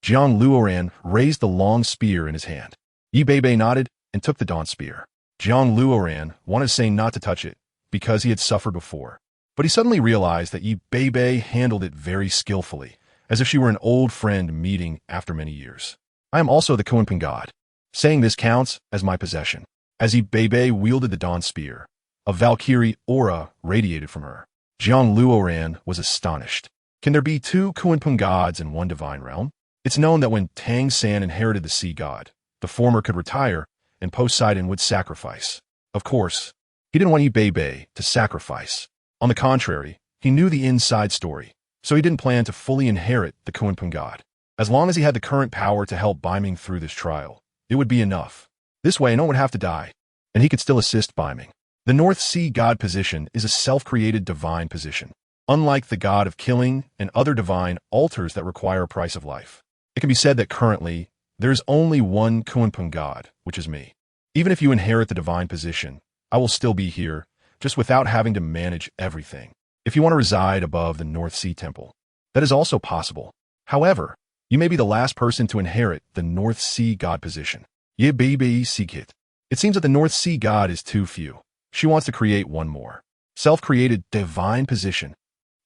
JiangLuoran raised the long spear in his hand. Yi Beibei nodded and took the Dawn Spear. JiangLuoran wanted to say not to touch it, because he had suffered before. But he suddenly realized that Yi Beibei handled it very skillfully, as if she were an old friend meeting after many years. I am also the Kunpeng god. Saying this counts as my possession. As Yi Beibei wielded the Dawn Spear, a Valkyrie aura radiated from her. Jiang Luoran was astonished. Can there be two Kunpeng gods in one divine realm? It's known that when Tang San inherited the sea god, the former could retire and Poseidon would sacrifice. Of course, he didn't want Yi Beibei to sacrifice. On the contrary, he knew the inside story, so he didn't plan to fully inherit the Kunpeng god. As long as he had the current power to help Beiming through this trial, it would be enough. This way, no one would have to die, and he could still assist Beiming. The North Sea god position is a self-created divine position. Unlike the god of killing and other divine altars that require a price of life, it can be said that currently, there is only one Kunpeng god, which is me. Even if you inherit the divine position, I will still be here, just without having to manage everything. If you want to reside above the North Sea Temple, that is also possible. However, you may be the last person to inherit the North Sea god position. Ye Beibei Sikit. It seems that the North Sea god is too few. She wants to create one more. Self-created divine position.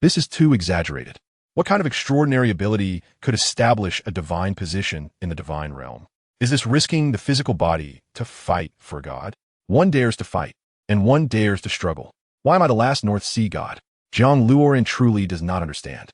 This is too exaggerated. What kind of extraordinary ability could establish a divine position in the divine realm? Is this risking the physical body to fight for God? One dares to fight, and one dares to struggle. Why am I the last North Sea god? Jiang Luoran truly does not understand.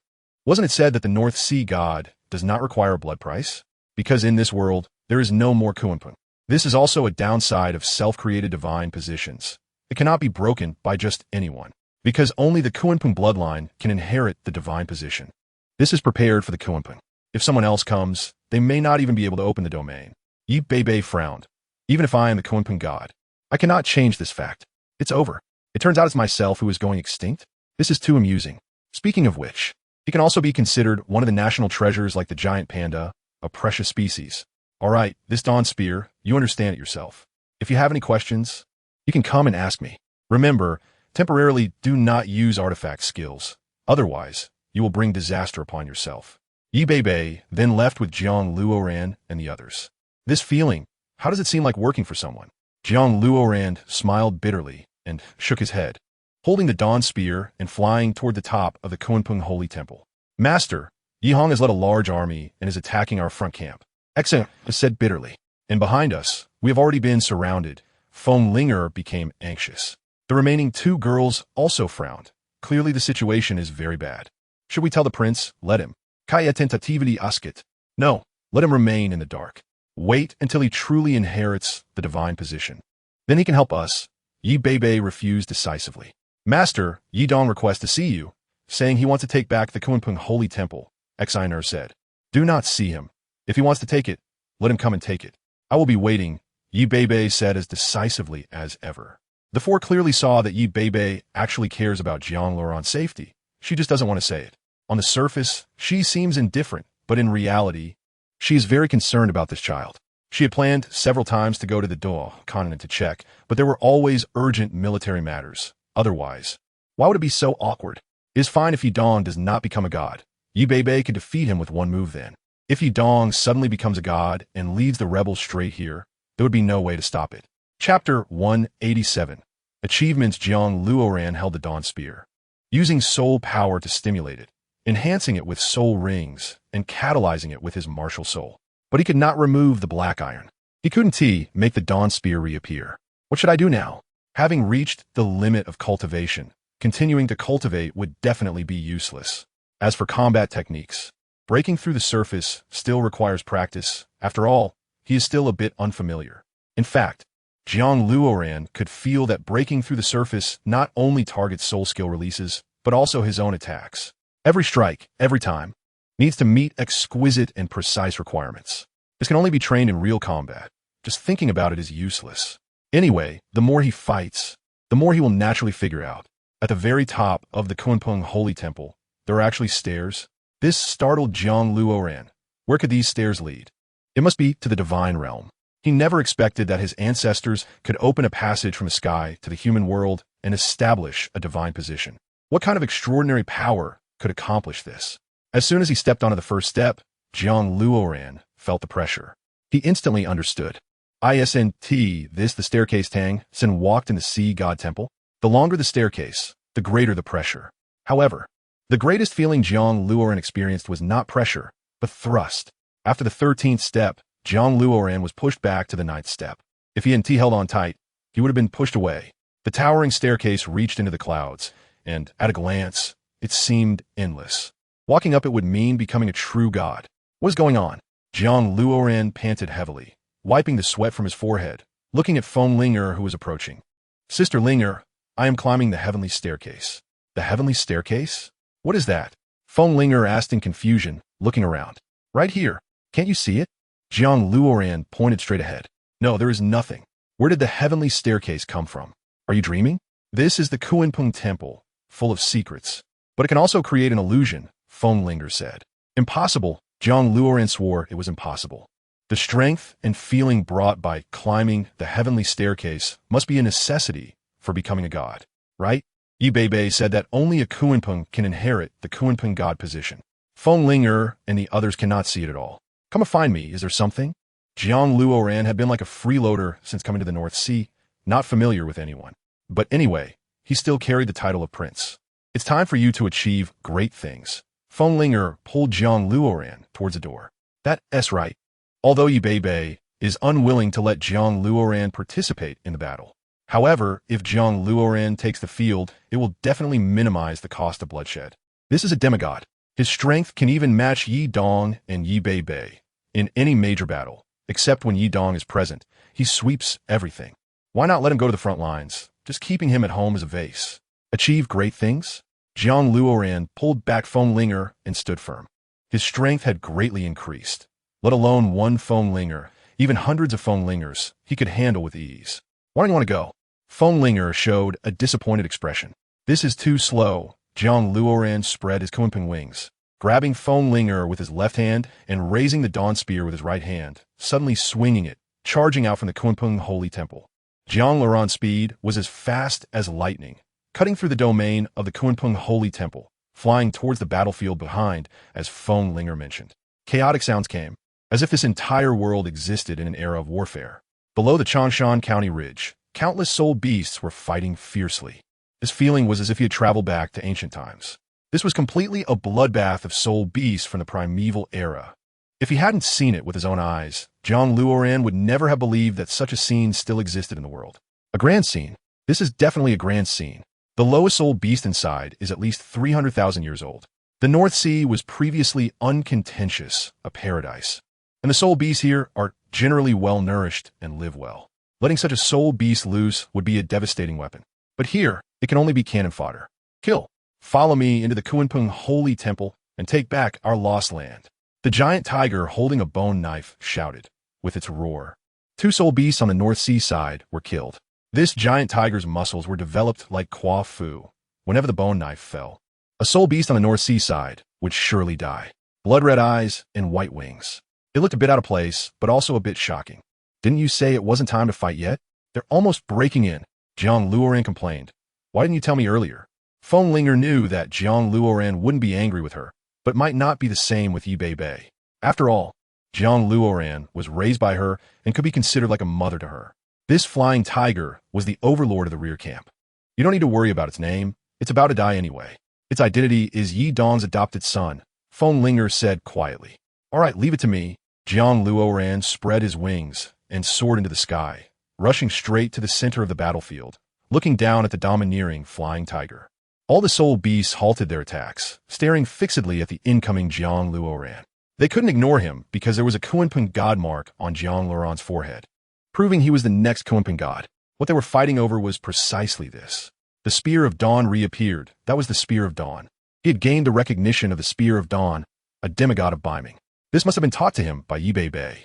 Wasn't it said that the North Sea god does not require a blood price? Because in this world, there is no more Kunpeng. This is also a downside of self-created divine positions. It cannot be broken by just anyone, because only the Kunpeng bloodline can inherit the divine position. This is prepared for the Kunpeng. If someone else comes, they may not even be able to open the domain. Yi Beibei frowned. Even if I am the Kunpeng god, I cannot change this fact. It's over. It turns out it's myself who is going extinct. This is too amusing. Speaking of which, he can also be considered one of the national treasures like the giant panda, a precious species. All right, this Dawn Spear, you understand it yourself. If you have any questions, you can come and ask me. Remember, temporarily do not use artifact skills. Otherwise, you will bring disaster upon yourself. Yi Beibei then left with Jiang Luoran and the others. This feeling, how does it seem like working for someone? Jiang Luoran smiled bitterly and shook his head, holding the Dawn Spear and flying toward the top of the Kunpeng Holy Temple. Master, Yi Hong has led a large army and is attacking our front camp. Excellent, said bitterly. And behind us, we have already been surrounded. Feng Linger became anxious. The remaining two girls also frowned. Clearly the situation is very bad. Should we tell the prince? Let him. Kaya tentatively asked. No, let him remain in the dark. Wait until he truly inherits the divine position. Then he can help us. Yi Beibei refused decisively. Master, Yi Dong requests to see you, saying he wants to take back the Kunpeng Holy Temple, Exiner said. Do not see him. If he wants to take it, let him come and take it. I will be waiting, Yi Beibei said as decisively as ever. The four clearly saw that Yi Beibei actually cares about JiangLuoran's safety. She just doesn't want to say it. On the surface, she seems indifferent, but in reality, she is very concerned about this child. She had planned several times to go to the Douluo continent to check, but there were always urgent military matters. Otherwise, why would it be so awkward? It is fine if Yi Dong does not become a god. Yi Beibei could defeat him with one move then. If Yi Dong suddenly becomes a god and leads the rebels straight here, there would be no way to stop it. Chapter 187. Achievements. Jiang Luoran held the Dawn Spear, using soul power to stimulate it, enhancing it with soul rings, and catalyzing it with his martial soul. But he could not remove the black iron. He couldn't make the Dawn Spear reappear. What should I do now? Having reached the limit of cultivation, continuing to cultivate would definitely be useless. As for combat techniques, breaking through the surface still requires practice. After all, he is still a bit unfamiliar. In fact, Jiang Luoran could feel that breaking through the surface not only targets soul skill releases, but also his own attacks. Every strike, every time, needs to meet exquisite and precise requirements. This can only be trained in real combat. Just thinking about it is useless. Anyway, the more he fights, the more he will naturally figure out. At the very top of the Kunpeng Holy Temple, there are actually stairs. This startled Jiang Luoran. Where could these stairs lead? It must be to the divine realm. He He never expected that his ancestors could open a passage from the sky to the human world and establish a divine position. What kind of extraordinary power could accomplish this? As soon as he stepped onto the first step, Jiang Luoran felt the pressure. He instantly understood. Isn't this the staircase Tang Sin walked in the Sea God Temple? The longer the staircase, the greater the pressure. However, the greatest feeling Jiang Luoran experienced was not pressure, but thrust. After the 13th step, Jiang Luoran was pushed back to the 9th step. If he hadn't held on tight, he would have been pushed away. The towering staircase reached into the clouds, and at a glance, it seemed endless. Walking up it would mean becoming a true god. What is going on? Jiang Luoran panted heavily, wiping the sweat from his forehead, looking at Feng Linger who was approaching. Sister Linger, I am climbing the heavenly staircase. The heavenly staircase? What is that? Feng Linger asked in confusion, looking around. Right here. Can't you see it? Jiang Luoran pointed straight ahead. No, there is nothing. Where did the heavenly staircase come from? Are you dreaming? This is the Kunpeng Temple, full of secrets. But it can also create an illusion, Feng Linger said. Impossible. Jiang Luoran swore it was impossible. The strength and feeling brought by climbing the heavenly staircase must be a necessity for becoming a god, right? Yi Beibei said that only a Kunpeng can inherit the Kunpeng god position. Feng Linger and the others cannot see it at all. Come and find me, is there something? Jiang Luoran had been like a freeloader since coming to the North Sea, not familiar with anyone. But anyway, he still carried the title of prince. It's time for you to achieve great things. Feng Linger pulled Jiang Luoran towards the door. That's right. Although Yi Beibei is unwilling to let Jiang Luoran participate in the battle. However, if Jiang Luoran takes the field, it will definitely minimize the cost of bloodshed. This is a demigod. His strength can even match Yi Dong and Yi Beibei in any major battle, except when Yi Dong is present. He sweeps everything. Why not let him go to the front lines? Just keeping him at home is a vase. Achieve great things? Jiang Luoran pulled back Feng Linger and stood firm. His strength had greatly increased. Let alone one Feng Linger, even hundreds of Feng Lingers, he could handle with ease. Why don't you want to go? Feng Linger showed a disappointed expression. This is too slow. Jiang Luoran spread his Kunpeng wings, grabbing Feng Linger with his left hand and raising the Dawn Spear with his right hand, suddenly swinging it, charging out from the Kunpeng Holy Temple. JiangLuoran's speed was as fast as lightning, cutting through the domain of the Kunpeng Holy Temple, flying towards the battlefield behind, as Feng Linger mentioned. Chaotic sounds came, as if this entire world existed in an era of warfare. Below the Changshan County Ridge, countless soul beasts were fighting fiercely. This feeling was as if he had traveled back to ancient times. This was completely a bloodbath of soul beasts from the primeval era. If he hadn't seen it with his own eyes, Jiang Luoran would never have believed that such a scene still existed in the world. A grand scene. This is definitely a grand scene. The lowest soul beast inside is at least 300,000 years old. The North Sea was previously uncontentious, a paradise. And the soul beasts here are generally well-nourished and live well. Letting such a soul beast loose would be a devastating weapon. But here, it can only be cannon fodder. Kill. Follow me into the Kunpeng Holy Temple and take back our lost land. The giant tiger holding a bone knife shouted, with its roar. 2 soul beasts on the North Sea side were killed. This giant tiger's muscles were developed like Kwa Fu whenever the bone knife fell. A soul beast on the North Sea side would surely die. Blood-red eyes and white wings. It looked a bit out of place, but also a bit shocking. Didn't you say it wasn't time to fight yet? They're almost breaking in. Jiang Luoran complained. Why didn't you tell me earlier? Feng Linger knew that Jiang Luoran wouldn't be angry with her, but might not be the same with Yi Beibei. After all, Jiang Luoran was raised by her and could be considered like a mother to her. This flying tiger was the overlord of the rear camp. You don't need to worry about its name. It's about to die anyway. Its identity is Yi Dong's adopted son, Feng Linger said quietly. All right, leave it to me. Jiang Luoran spread his wings and soared into the sky, rushing straight to the center of the battlefield, looking down at the domineering flying tiger. All the soul beasts halted their attacks, staring fixedly at the incoming Jiang Luoran. They couldn't ignore him because there was a Kunpeng god mark on Jiang Luoran's forehead, proving he was the next Kunpeng god. What they were fighting over was precisely this. The Spear of Dawn reappeared. That was the Spear of Dawn. He had gained the recognition of the Spear of Dawn, a demigod of Beiming. This must have been taught to him by Yi Beibei.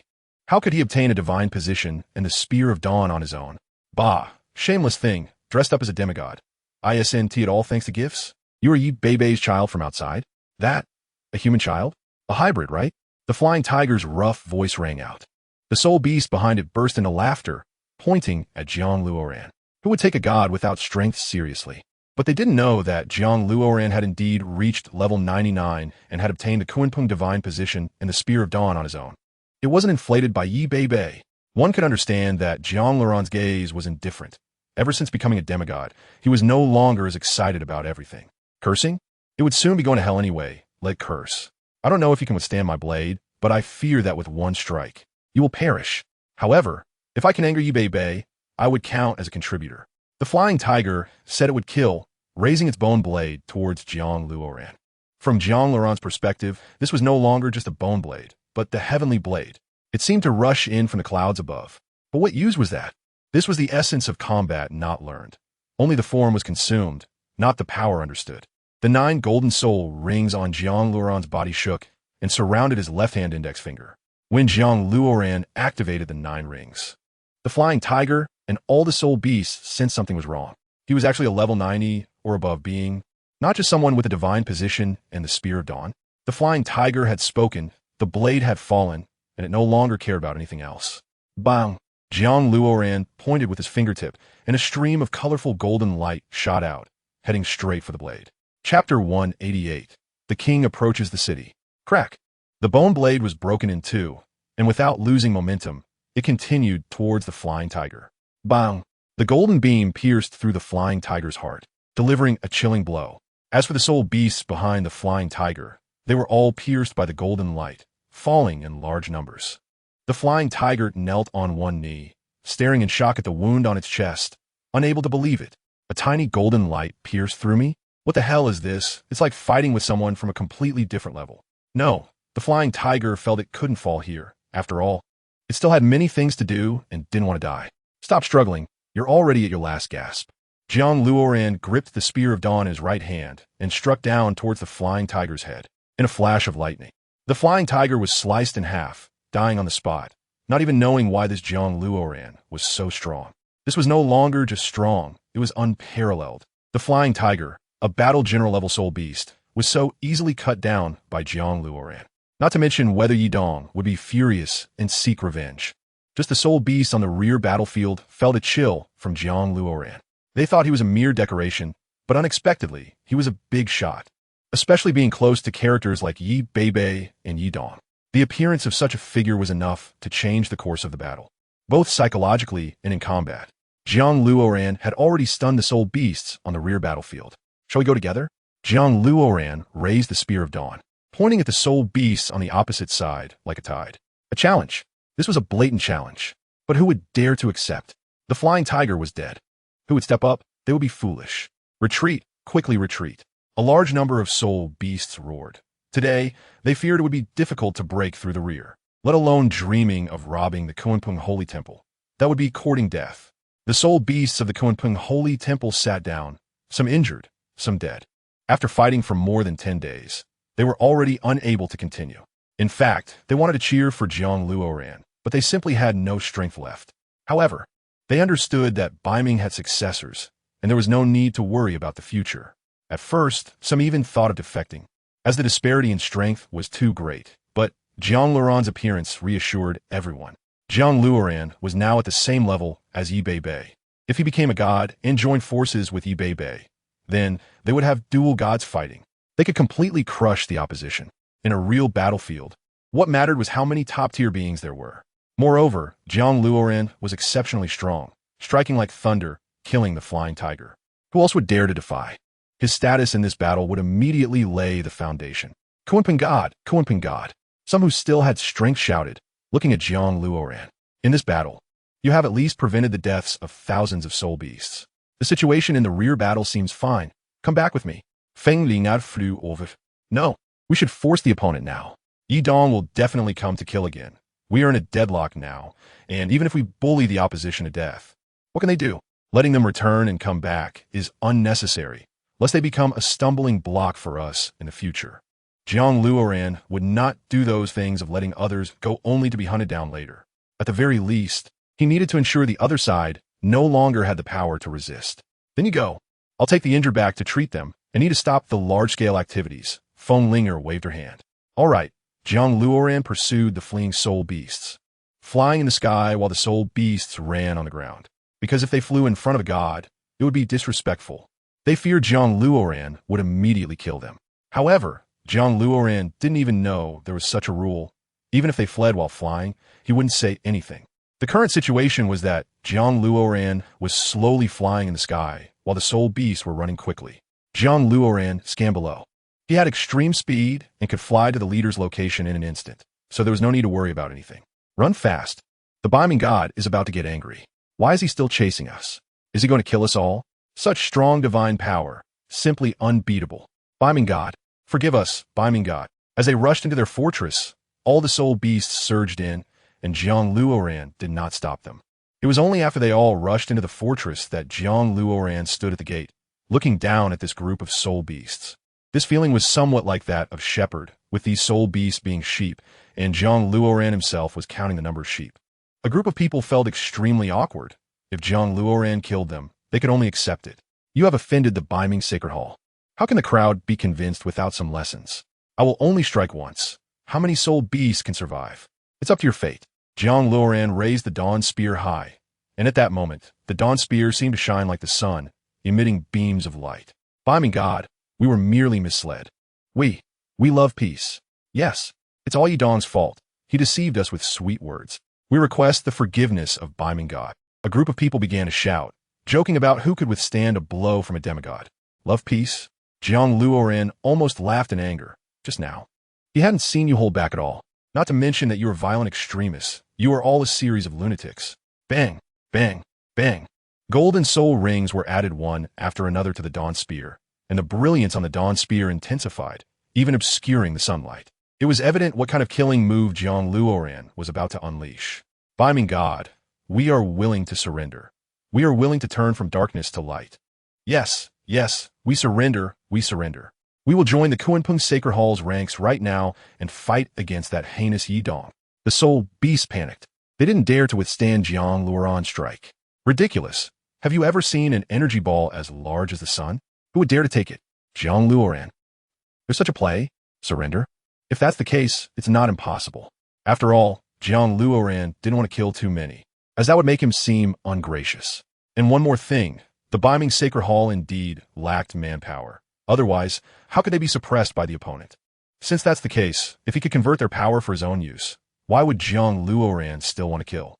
How could he obtain a divine position and the Spear of Dawn on his own? Bah, shameless thing, dressed up as a demigod. Isn't it all thanks to gifts? You are Yi Beibei's child from outside? That? A human child? A hybrid, right? The flying tiger's rough voice rang out. The soul beast behind it burst into laughter, pointing at Jiang Luoran. Who would take a god without strength seriously? But they didn't know that Jiang Luoran had indeed reached level 99 and had obtained the Kunpeng divine position in the Spear of Dawn on his own. It wasn't inflated by Yi Bei. One could understand that Jiang Luoran's gaze was indifferent. Ever since becoming a demigod, he was no longer as excited about everything. Cursing? It would soon be going to hell anyway. Let curse. I don't know if you can withstand my blade, but I fear that with one strike, you will perish. However, if I can anger Yi Bei, I would count as a contributor. The flying tiger said it would kill, raising its bone blade towards Jiang Luoran. From Jiang Luoran's perspective, this was no longer just a bone blade, but the heavenly blade. It seemed to rush in from the clouds above. But what use was that? This was the essence of combat not learned. Only the form was consumed, not the power understood. The 9 golden soul rings on Jiang Luoran's body shook and surrounded his left-hand index finger. When Jiang Luoran activated the 9 rings, the flying tiger and all the soul beasts sensed something was wrong. He was actually a level 90 or above being, not just someone with a divine position and the Spear of Dawn. The flying tiger had spoken, the blade had fallen, and it no longer cared about anything else. Bang! Jiang Luoran pointed with his fingertip, and a stream of colorful golden light shot out, heading straight for the blade. Chapter 188. The king approaches the city. Crack! The bone blade was broken in two, and without losing momentum, it continued towards the flying tiger. Bang! The golden beam pierced through the flying tiger's heart, delivering a chilling blow. As for the soul beasts behind the flying tiger, they were all pierced by the golden light, falling in large numbers. The flying tiger knelt on one knee, staring in shock at the wound on its chest, unable to believe it. A tiny golden light pierced through me? What the hell is this? It's like fighting with someone from a completely different level. No, the flying tiger felt it couldn't fall here. After all, it still had many things to do and didn't want to die. Stop struggling. You're already at your last gasp. Jiang Luoran gripped the Spear of Dawn in his right hand and struck down towards the flying tiger's head. In a flash of lightning, the flying tiger was sliced in half, dying on the spot, not even knowing why this Jiang Luoran was so strong. This was no longer just strong, it was unparalleled. The flying tiger, a battle general level soul beast, was so easily cut down by Jiang Luoran. Not to mention whether Yi Dong would be furious and seek revenge. Just the soul beasts on the rear battlefield felt a chill from Jiang Luoran. They thought he was a mere decoration, but unexpectedly, he was a big shot, especially being close to characters like Yi Bei and Yi Dong. The appearance of such a figure was enough to change the course of the battle, both psychologically and in combat. Jiang Luoran had already stunned the soul beasts on the rear battlefield. Shall we go together? Jiang Luoran raised the Spear of Dawn, pointing at the soul beasts on the opposite side like a tide. A challenge. This was a blatant challenge. But who would dare to accept? The flying tiger was dead. Who would step up? They would be foolish. Retreat. Quickly retreat. A large number of soul beasts roared. Today, they feared it would be difficult to break through the rear, let alone dreaming of robbing the Kunpeng Holy Temple. That would be courting death. The soul beasts of the Kunpeng Holy Temple sat down, some injured, some dead. After fighting for more than 10 days, they were already unable to continue. In fact, they wanted to cheer for Jiang Luoran, but they simply had no strength left. However, they understood that Beiming had successors, and there was no need to worry about the future. At first, some even thought of defecting, as the disparity in strength was too great. But Jiang Luoran's appearance reassured everyone. Jiang Luoran was now at the same level as Yi Bei. If he became a god and joined forces with Yi Bei, then they would have dual gods fighting. They could completely crush the opposition. In a real battlefield, what mattered was how many top-tier beings there were. Moreover, Jiang Luoran was exceptionally strong, striking like thunder, killing the flying tiger. Who else would dare to defy? His status in this battle would immediately lay the foundation. Kunpeng God, Kunpeng God. Some who still had strength shouted, looking at Jiang Luoran. In this battle, you have at least prevented the deaths of thousands of soul beasts. The situation in the rear battle seems fine. Come back with me. Feng Ling ad flew over. No, we should force the opponent now. Yi Dong will definitely come to kill again. We are in a deadlock now, and even if we bully the opposition to death, what can they do? Letting them return and come back is unnecessary, lest they become a stumbling block for us in the future. Jiang Luoran would not do those things of letting others go only to be hunted down later. At the very least, he needed to ensure the other side no longer had the power to resist. Then you go. I'll take the injured back to treat them and need to stop the large-scale activities. Feng Linger waved her hand. All right. Jiang Luoran pursued the fleeing soul beasts. flying in the sky while the soul beasts ran on the ground. Because if they flew in front of a god, it would be disrespectful. They feared Jiang Luoran would immediately kill them. However, Jiang Luoran didn't even know there was such a rule. Even if they fled while flying, he wouldn't say anything. The current situation was that Jiang Luoran was slowly flying in the sky, while the soul beasts were running quickly. Jiang Luoran scanned below. He had extreme speed and could fly to the leader's location in an instant, so there was no need to worry about anything. Run fast. The Beiming God is about to get angry. Why is he still chasing us? Is he going to kill us all? Such strong divine power, simply unbeatable. Beiming God, forgive us, Beiming God. As they rushed into their fortress, all the soul beasts surged in, and Jiang Luoran did not stop them. It was only after they all rushed into the fortress that Jiang Luoran stood at the gate, looking down at this group of soul beasts. This feeling was somewhat like that of shepherd, with these soul beasts being sheep, and Jiang Luoran himself was counting the number of sheep. A group of people felt extremely awkward. If Jiang Luoran killed them, they could only accept it. You have offended the Beiming Sacred Hall. How can the crowd be convinced without some lessons? I will only strike once. How many soul beasts can survive? It's up to your fate. Jiang Luoran raised the dawn spear high, and at that moment, the dawn spear seemed to shine like the sun, emitting beams of light. Beiming God, we were merely misled. We love peace. Yes, it's all Yidong's fault. He deceived us with sweet words. We request the forgiveness of Beiming God. A group of people began to shout, joking about who could withstand a blow from a demigod. Love peace? Jiang Luoran almost laughed in anger, just now. He hadn't seen you hold back at all. Not to mention that you are violent extremists. You are all a series of lunatics. Bang, bang, bang. Golden soul rings were added one after another to the dawn spear, and the brilliance on the dawn spear intensified, even obscuring the sunlight. It was evident what kind of killing move Jiang Luoran was about to unleash. Beiming God, we are willing to surrender. We are willing to turn from darkness to light. Yes, yes, we surrender, we surrender. We will join the Kunpeng Sacred Hall's ranks right now and fight against that heinous Yidong. The soul beasts panicked. They didn't dare to withstand Jiang Luoran's strike. Ridiculous. Have you ever seen an energy ball as large as the sun? Who would dare to take it? Jiang Luoran. There's such a play? Surrender? If that's the case, it's not impossible. After all, Jiang Luoran didn't want to kill too many, as that would make him seem ungracious. And one more thing, the Beiming Sacred Hall indeed lacked manpower. Otherwise, how could they be suppressed by the opponent? Since that's the case, if he could convert their power for his own use, why would Jiang Luoran still want to kill?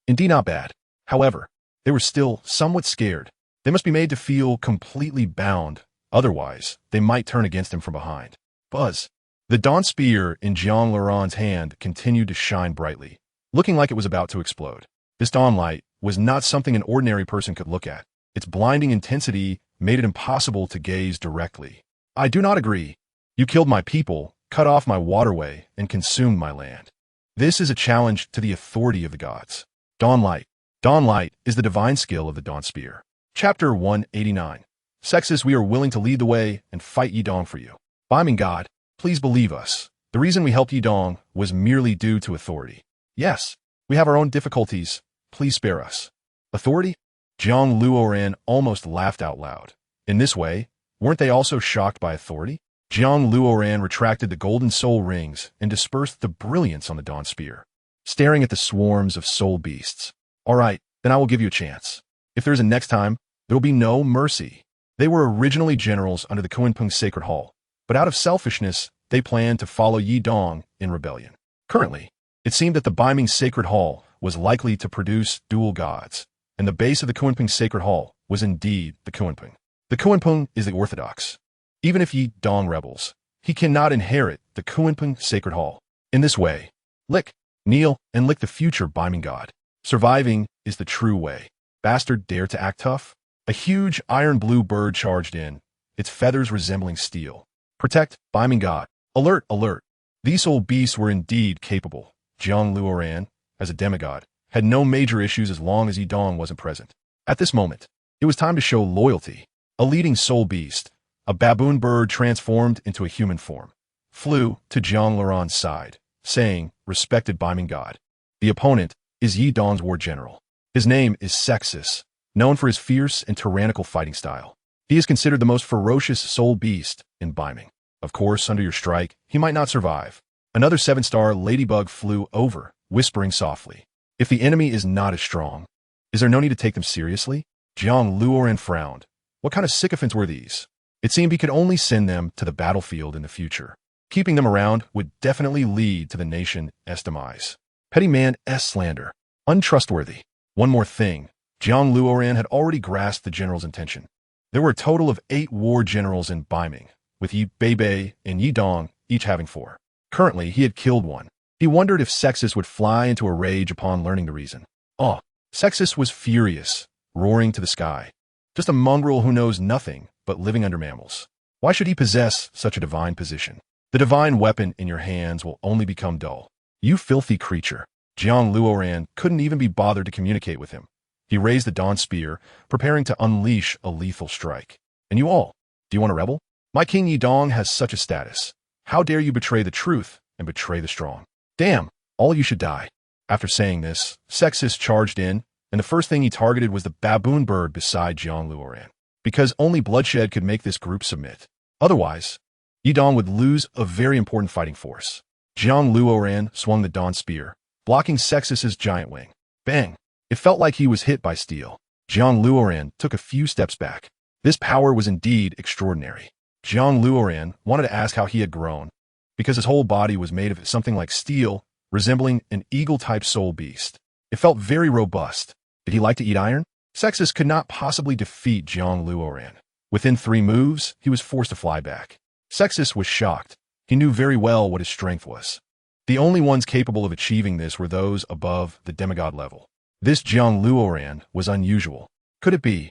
Indeed not bad. However, they were still somewhat scared. They must be made to feel completely bound, otherwise, they might turn against him from behind. Buzz. The dawn spear in Jiang Luoran's hand continued to shine brightly, looking like it was about to explode. This dawn light was not something an ordinary person could look at. Its blinding intensity made it impossible to gaze directly. I do not agree. You killed my people, cut off my waterway, and consumed my land. This is a challenge to the authority of the gods. Dawn light. Dawn light is the divine skill of the dawn spear. Chapter 189. Sexus, we are willing to lead the way and fight Yidong for you. Beiming God, please believe us. The reason we helped Yidong was merely due to authority. Yes, we have our own difficulties. Please spare us. Authority? Jiang Luoran almost laughed out loud. In this way, weren't they also shocked by authority? Jiang Luoran retracted the golden soul rings and dispersed the brilliance on the dawn spear, staring at the swarms of soul beasts. All right, then I will give you a chance. If there's a next time, there will be no mercy. They were originally generals under the Kunpeng Sacred Hall, but out of selfishness, they planned to follow Yidong in rebellion. Currently, it seemed that the Beiming Sacred Hall was likely to produce dual gods, and the base of the Kunpeng Sacred Hall was indeed the Kunpeng. The Kunpeng is the orthodox. Even if Yidong rebels, he cannot inherit the Kunpeng Sacred Hall. In this way, lick, kneel, and lick the future Beiming God. Surviving is the true way. Bastard dare to act tough? A huge iron-blue bird charged in, its feathers resembling steel. Protect, Beiming God. Alert, alert. These soul beasts were indeed capable. Jiang Luoran, as a demigod, had no major issues as long as Yidong wasn't present. At this moment, it was time to show loyalty. A leading soul beast, a baboon bird transformed into a human form, flew to Jiang Luoran's side, saying, respected Beiming God. The opponent is Yidong's war general. His name is Sexus, known for his fierce and tyrannical fighting style. He is considered the most ferocious soul beast in Beiming. Of course, under your strike, he might not survive. Another 7-star ladybug flew over whispering softly. If the enemy is not as strong, is there no need to take them seriously? Jiang Luoran frowned. What kind of sycophants were these? It seemed he could only send them to the battlefield in the future. Keeping them around would definitely lead to the nation's demise. Petty man's slander. Untrustworthy. One more thing. Jiang Luoran had already grasped the general's intention. There were a total of 8 war generals in Beiming, with Yi Bei and Yi Dong each having 4. Currently, he had killed one. He wondered if Sexus would fly into a rage upon learning the reason. Oh, Sexus was furious, roaring to the sky. Just a mongrel who knows nothing but living under mammals. Why should he possess such a divine position? The divine weapon in your hands will only become dull. You filthy creature. Jiang Luoran couldn't even be bothered to communicate with him. He raised the dawn spear, preparing to unleash a lethal strike. And you all, do you want a rebel? My king Yi Dong has such a status. How dare you betray the truth and betray the strong? Damn, all you should die. After saying this, Sexus charged in, and the first thing he targeted was the baboon bird beside Jiang Luoran, because only bloodshed could make this group submit. Otherwise, Yi Dong would lose a very important fighting force. Jiang Luoran swung the dawn spear, blocking Sexus's giant wing. Bang! It felt like he was hit by steel. Jiang Luoran took a few steps back. This power was indeed extraordinary. Jiang Luoran wanted to ask how he had grown, because his whole body was made of something like steel, resembling an eagle-type soul beast. It felt very robust. Did he like to eat iron? Sexus could not possibly defeat Jiang Luoran. Within 3 moves, he was forced to fly back. Sexus was shocked. He knew very well what his strength was. The only ones capable of achieving this were those above the demigod level. This Jiang Luoran was unusual. Could it be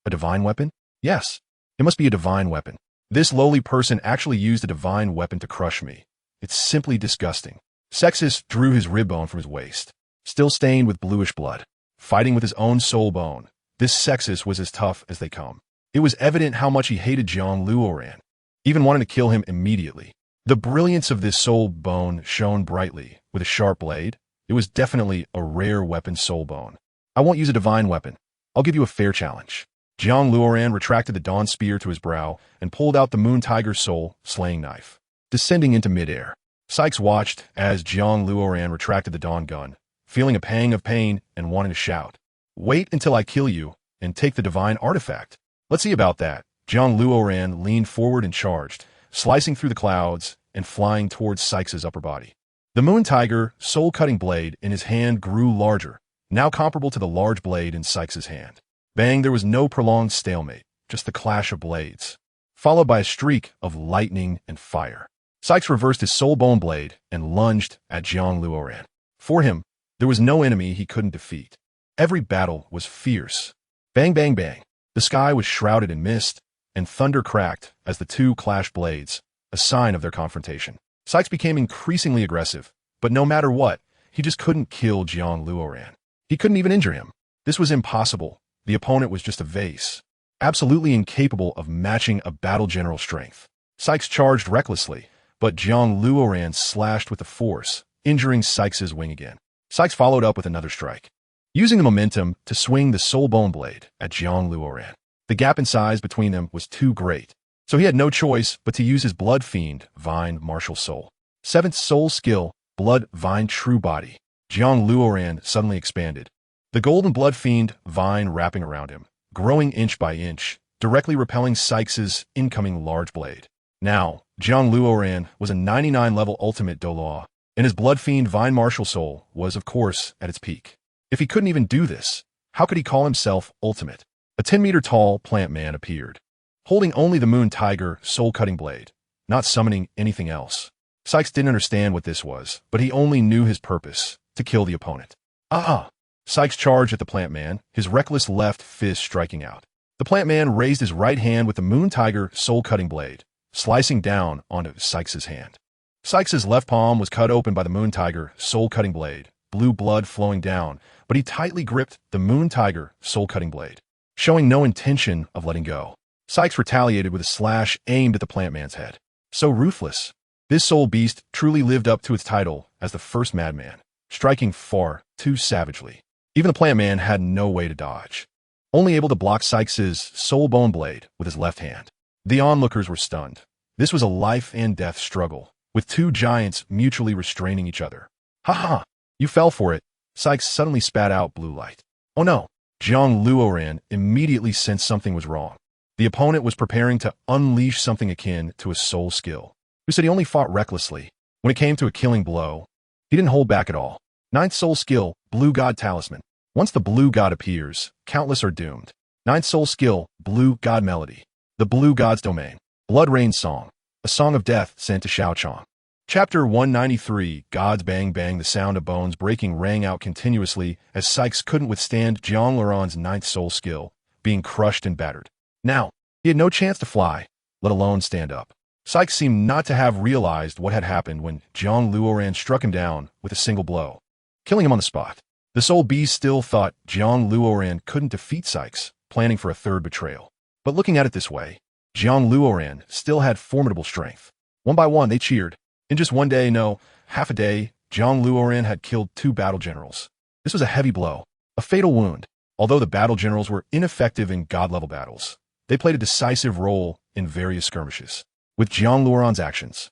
a divine weapon? Yes, it must be a divine weapon. This lowly person actually used a divine weapon to crush me. It's simply disgusting. Sexus drew his rib bone from his waist, still stained with bluish blood. Fighting with his own soul bone, this Sexus was as tough as they come. It was evident how much he hated Jiang Luoran, even wanted to kill him immediately. The brilliance of this soul bone shone brightly, with a sharp blade. It was definitely a rare weapon soul bone. I won't use a divine weapon. I'll give you a fair challenge. Jiang Luoran retracted the dawn spear to his brow and pulled out the moon tiger's soul slaying knife, descending into midair. Sykes watched as Jiang Luoran retracted the dawn gun, feeling a pang of pain and wanting to shout, "Wait until I kill you and take the divine artifact." Let's see about that. Jiang Luoran leaned forward and charged, slicing through the clouds and flying towards Sykes' upper body. The moon tiger soul-cutting blade in his hand grew larger, now comparable to the large blade in Sykes' hand. Bang, there was no prolonged stalemate, just the clash of blades, followed by a streak of lightning and fire. Sykes reversed his soul bone blade and lunged at Jiang Luoran. For him, there was no enemy he couldn't defeat. Every battle was fierce. Bang, bang, bang. The sky was shrouded in mist, and thunder cracked as the two clashed blades, a sign of their confrontation. Sykes became increasingly aggressive, but no matter what, he just couldn't kill Jiang Luoran. He couldn't even injure him. This was impossible. The opponent was just a vase, absolutely incapable of matching a battle general's strength. Sykes charged recklessly, but Jiang Luoran slashed with the force, injuring Sykes' wing again. Sykes followed up with another strike, using the momentum to swing the soul bone blade at Jiang Luoran. The gap in size between them was too great, so he had no choice but to use his blood fiend, Vine Martial Soul. 7th soul skill, Blood Vine True Body. Jiang Luoran suddenly expanded, the golden blood fiend vine wrapping around him, growing inch by inch, directly repelling Sykes' incoming large blade. Now, Jiang Luoran was a 99-level ultimate Douluo, and his blood fiend Vine Martial Soul was, of course, at its peak. If he couldn't even do this, how could he call himself ultimate? A 10-meter-tall plant man appeared, holding only the moon tiger soul-cutting blade, not summoning anything else. Sykes didn't understand what this was, but he only knew his purpose, to kill the opponent. Ah! Sykes charged at the plant man, his reckless left fist striking out. The plant man raised his right hand with the moon tiger soul-cutting blade, slicing down onto Sykes' hand. Sykes' left palm was cut open by the moon tiger soul-cutting blade, blue blood flowing down, but he tightly gripped the moon tiger soul-cutting blade, showing no intention of letting go. Sykes retaliated with a slash aimed at the plant man's head. So ruthless. This soul beast truly lived up to its title as the first madman, striking far too savagely. Even the plant man had no way to dodge, only able to block Sykes' soul bone blade with his left hand. The onlookers were stunned. This was a life and death struggle, with two giants mutually restraining each other. Ha ha! You fell for it. Sykes suddenly spat out blue light. Oh no. Jiang Luoran immediately sensed something was wrong. The opponent was preparing to unleash something akin to a soul skill. Who said he only fought recklessly? When it came to a killing blow, he didn't hold back at all. Ninth soul skill, Blue God Talisman. Once the Blue God appears, countless are doomed. Ninth soul skill, Blue God Melody. The Blue God's Domain. Blood Rain Song. A song of death sent to Xiaochang. Chapter 193, God's Bang Bang. The sound of bones breaking rang out continuously as Sykes couldn't withstand JiangLuoran's ninth soul skill, being crushed and battered. Now, he had no chance to fly, let alone stand up. Sykes seemed not to have realized what had happened when Jiang Luoran struck him down with a single blow, killing him on the spot. The soul beast still thought Jiang Luoran couldn't defeat Sykes, planning for a third betrayal. But looking at it this way, Jiang Luoran still had formidable strength. One by one, they cheered. In just one day, no, half a day, Jiang Luoran had killed 2 battle generals. This was a heavy blow, a fatal wound. Although the battle generals were ineffective in god-level battles, they played a decisive role in various skirmishes. With Jiang Luoran's actions,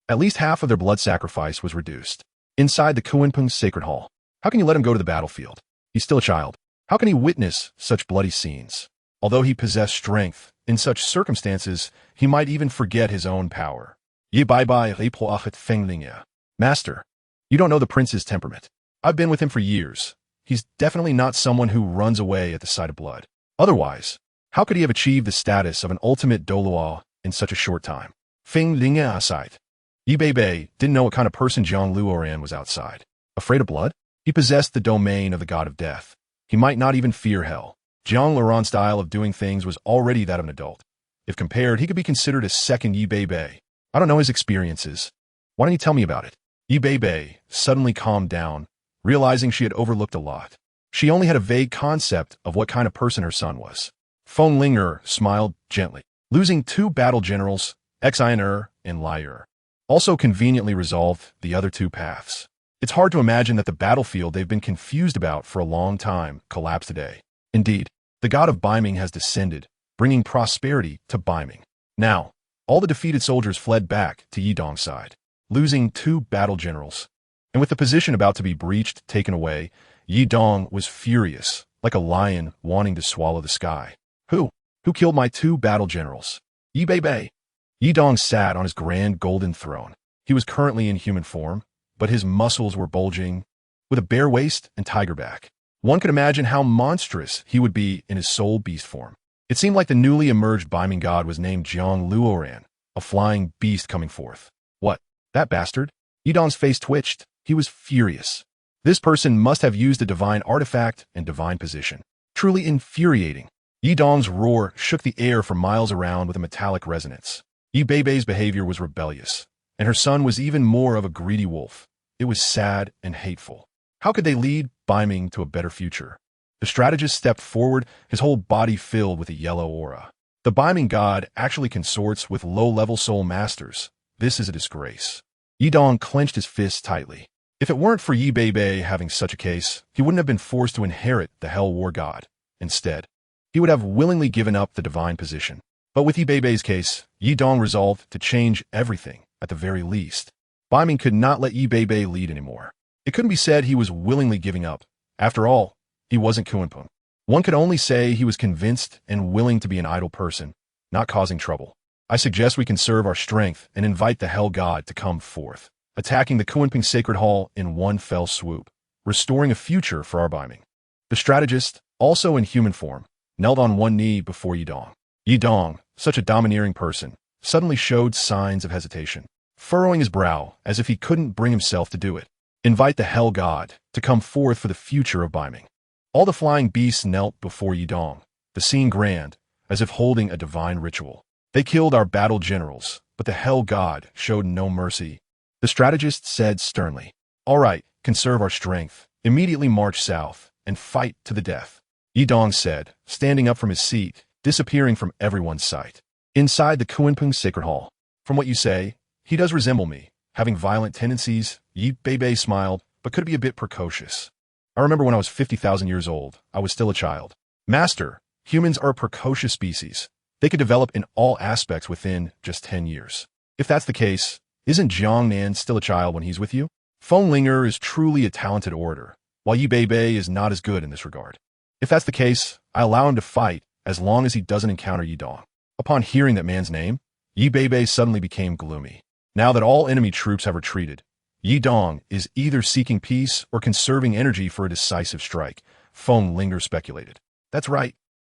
at least half of their blood sacrifice was reduced. Inside the Kunpeng Sacred Hall, how can you let him go to the battlefield? He's still a child. How can he witness such bloody scenes? Although he possessed strength, in such circumstances, he might even forget his own power. Ye bai bai repo achet fenglingia. Master, you don't know the prince's temperament. I've been with him for years. He's definitely not someone who runs away at the sight of blood. Otherwise, how could he have achieved the status of an ultimate Douluo in such a short time? Feng Lingia aside, Yi Bei didn't know what kind of person Jiang Luoran was outside. Afraid of blood? He possessed the domain of the god of death. He might not even fear hell. Jiang Luoran's style of doing things was already that of an adult. If compared, he could be considered a second Yi Bei. I don't know his experiences. Why don't you tell me about it? Yi Bei suddenly calmed down, realizing she had overlooked a lot. She only had a vague concept of what kind of person her son was. Feng Linger smiled gently. Losing 2 battle generals, Xian and Lier, also conveniently resolved the other 2 paths. It's hard to imagine that the battlefield they've been confused about for a long time collapsed today. Indeed, the god of Beiming has descended, bringing prosperity to Beiming. Now, all the defeated soldiers fled back to Yidong's side, losing 2 battle generals. And with the position about to be breached taken away, Yidong was furious, like a lion wanting to swallow the sky. Who killed my 2 battle generals? Yi Bei. Yidong sat on his grand golden throne. He was currently in human form, but his muscles were bulging, with a bare waist and tiger back. One could imagine how monstrous he would be in his soul beast form. It seemed like the newly emerged Beiming god was named Jiang Luoran, a flying beast coming forth. What? That bastard? Yidong's face twitched. He was furious. This person must have used a divine artifact and divine position. Truly infuriating. Yidong's roar shook the air for miles around with a metallic resonance. Yi Bei's behavior was rebellious, and her son was even more of a greedy wolf. It was sad and hateful. How could they lead Beiming to a better future? The strategist stepped forward, his whole body filled with a yellow aura. The Beiming god actually consorts with low-level soul masters. This is a disgrace. Yidong clenched his fists tightly. If it weren't for Yi Bei having such a case, he wouldn't have been forced to inherit the Hell War god. Instead, he would have willingly given up the divine position. But with Yi Bei's case, Yidong resolved to change everything, at the very least. Beiming could not let Yi Bei lead anymore. It couldn't be said he was willingly giving up. After all, he wasn't Kunpeng. One could only say he was convinced and willing to be an idle person, not causing trouble. I suggest we conserve our strength and invite the Hell God to come forth, attacking the Kunpeng Sacred Hall in one fell swoop, restoring a future for our Beiming. The strategist, also in human form, knelt on one knee before Yidong. Yidong, such a domineering person, suddenly showed signs of hesitation, furrowing his brow as if he couldn't bring himself to do it. Invite the Hell God to come forth for the future of Beiming. All the flying beasts knelt before Yidong, the scene grand, as if holding a divine ritual. They killed our battle generals, but the Hell God showed no mercy. The strategist said sternly, "All right, conserve our strength, immediately march south, and fight to the death." Yidong said, standing up from his seat, disappearing from everyone's sight. Inside the Kunpeng Sacred Hall, "From what you say, he does resemble me, having violent tendencies." Yi Bei smiled, but could be a bit precocious. "I remember when I was 50,000 years old, I was still a child." "Master, humans are a precocious species. They could develop in all aspects within just 10 years. If that's the case, isn't Jiang Nan still a child when he's with you?" Feng Linger is truly a talented orator, while Yi Beibei is not as good in this regard. If that's the case, I allow him to fight as long as he doesn't encounter Yi Dong. Upon hearing that man's name, Yi Beibei suddenly became gloomy. Now that all enemy troops have retreated, Yi Dong is either seeking peace or conserving energy for a decisive strike, Feng Linger speculated. That's right.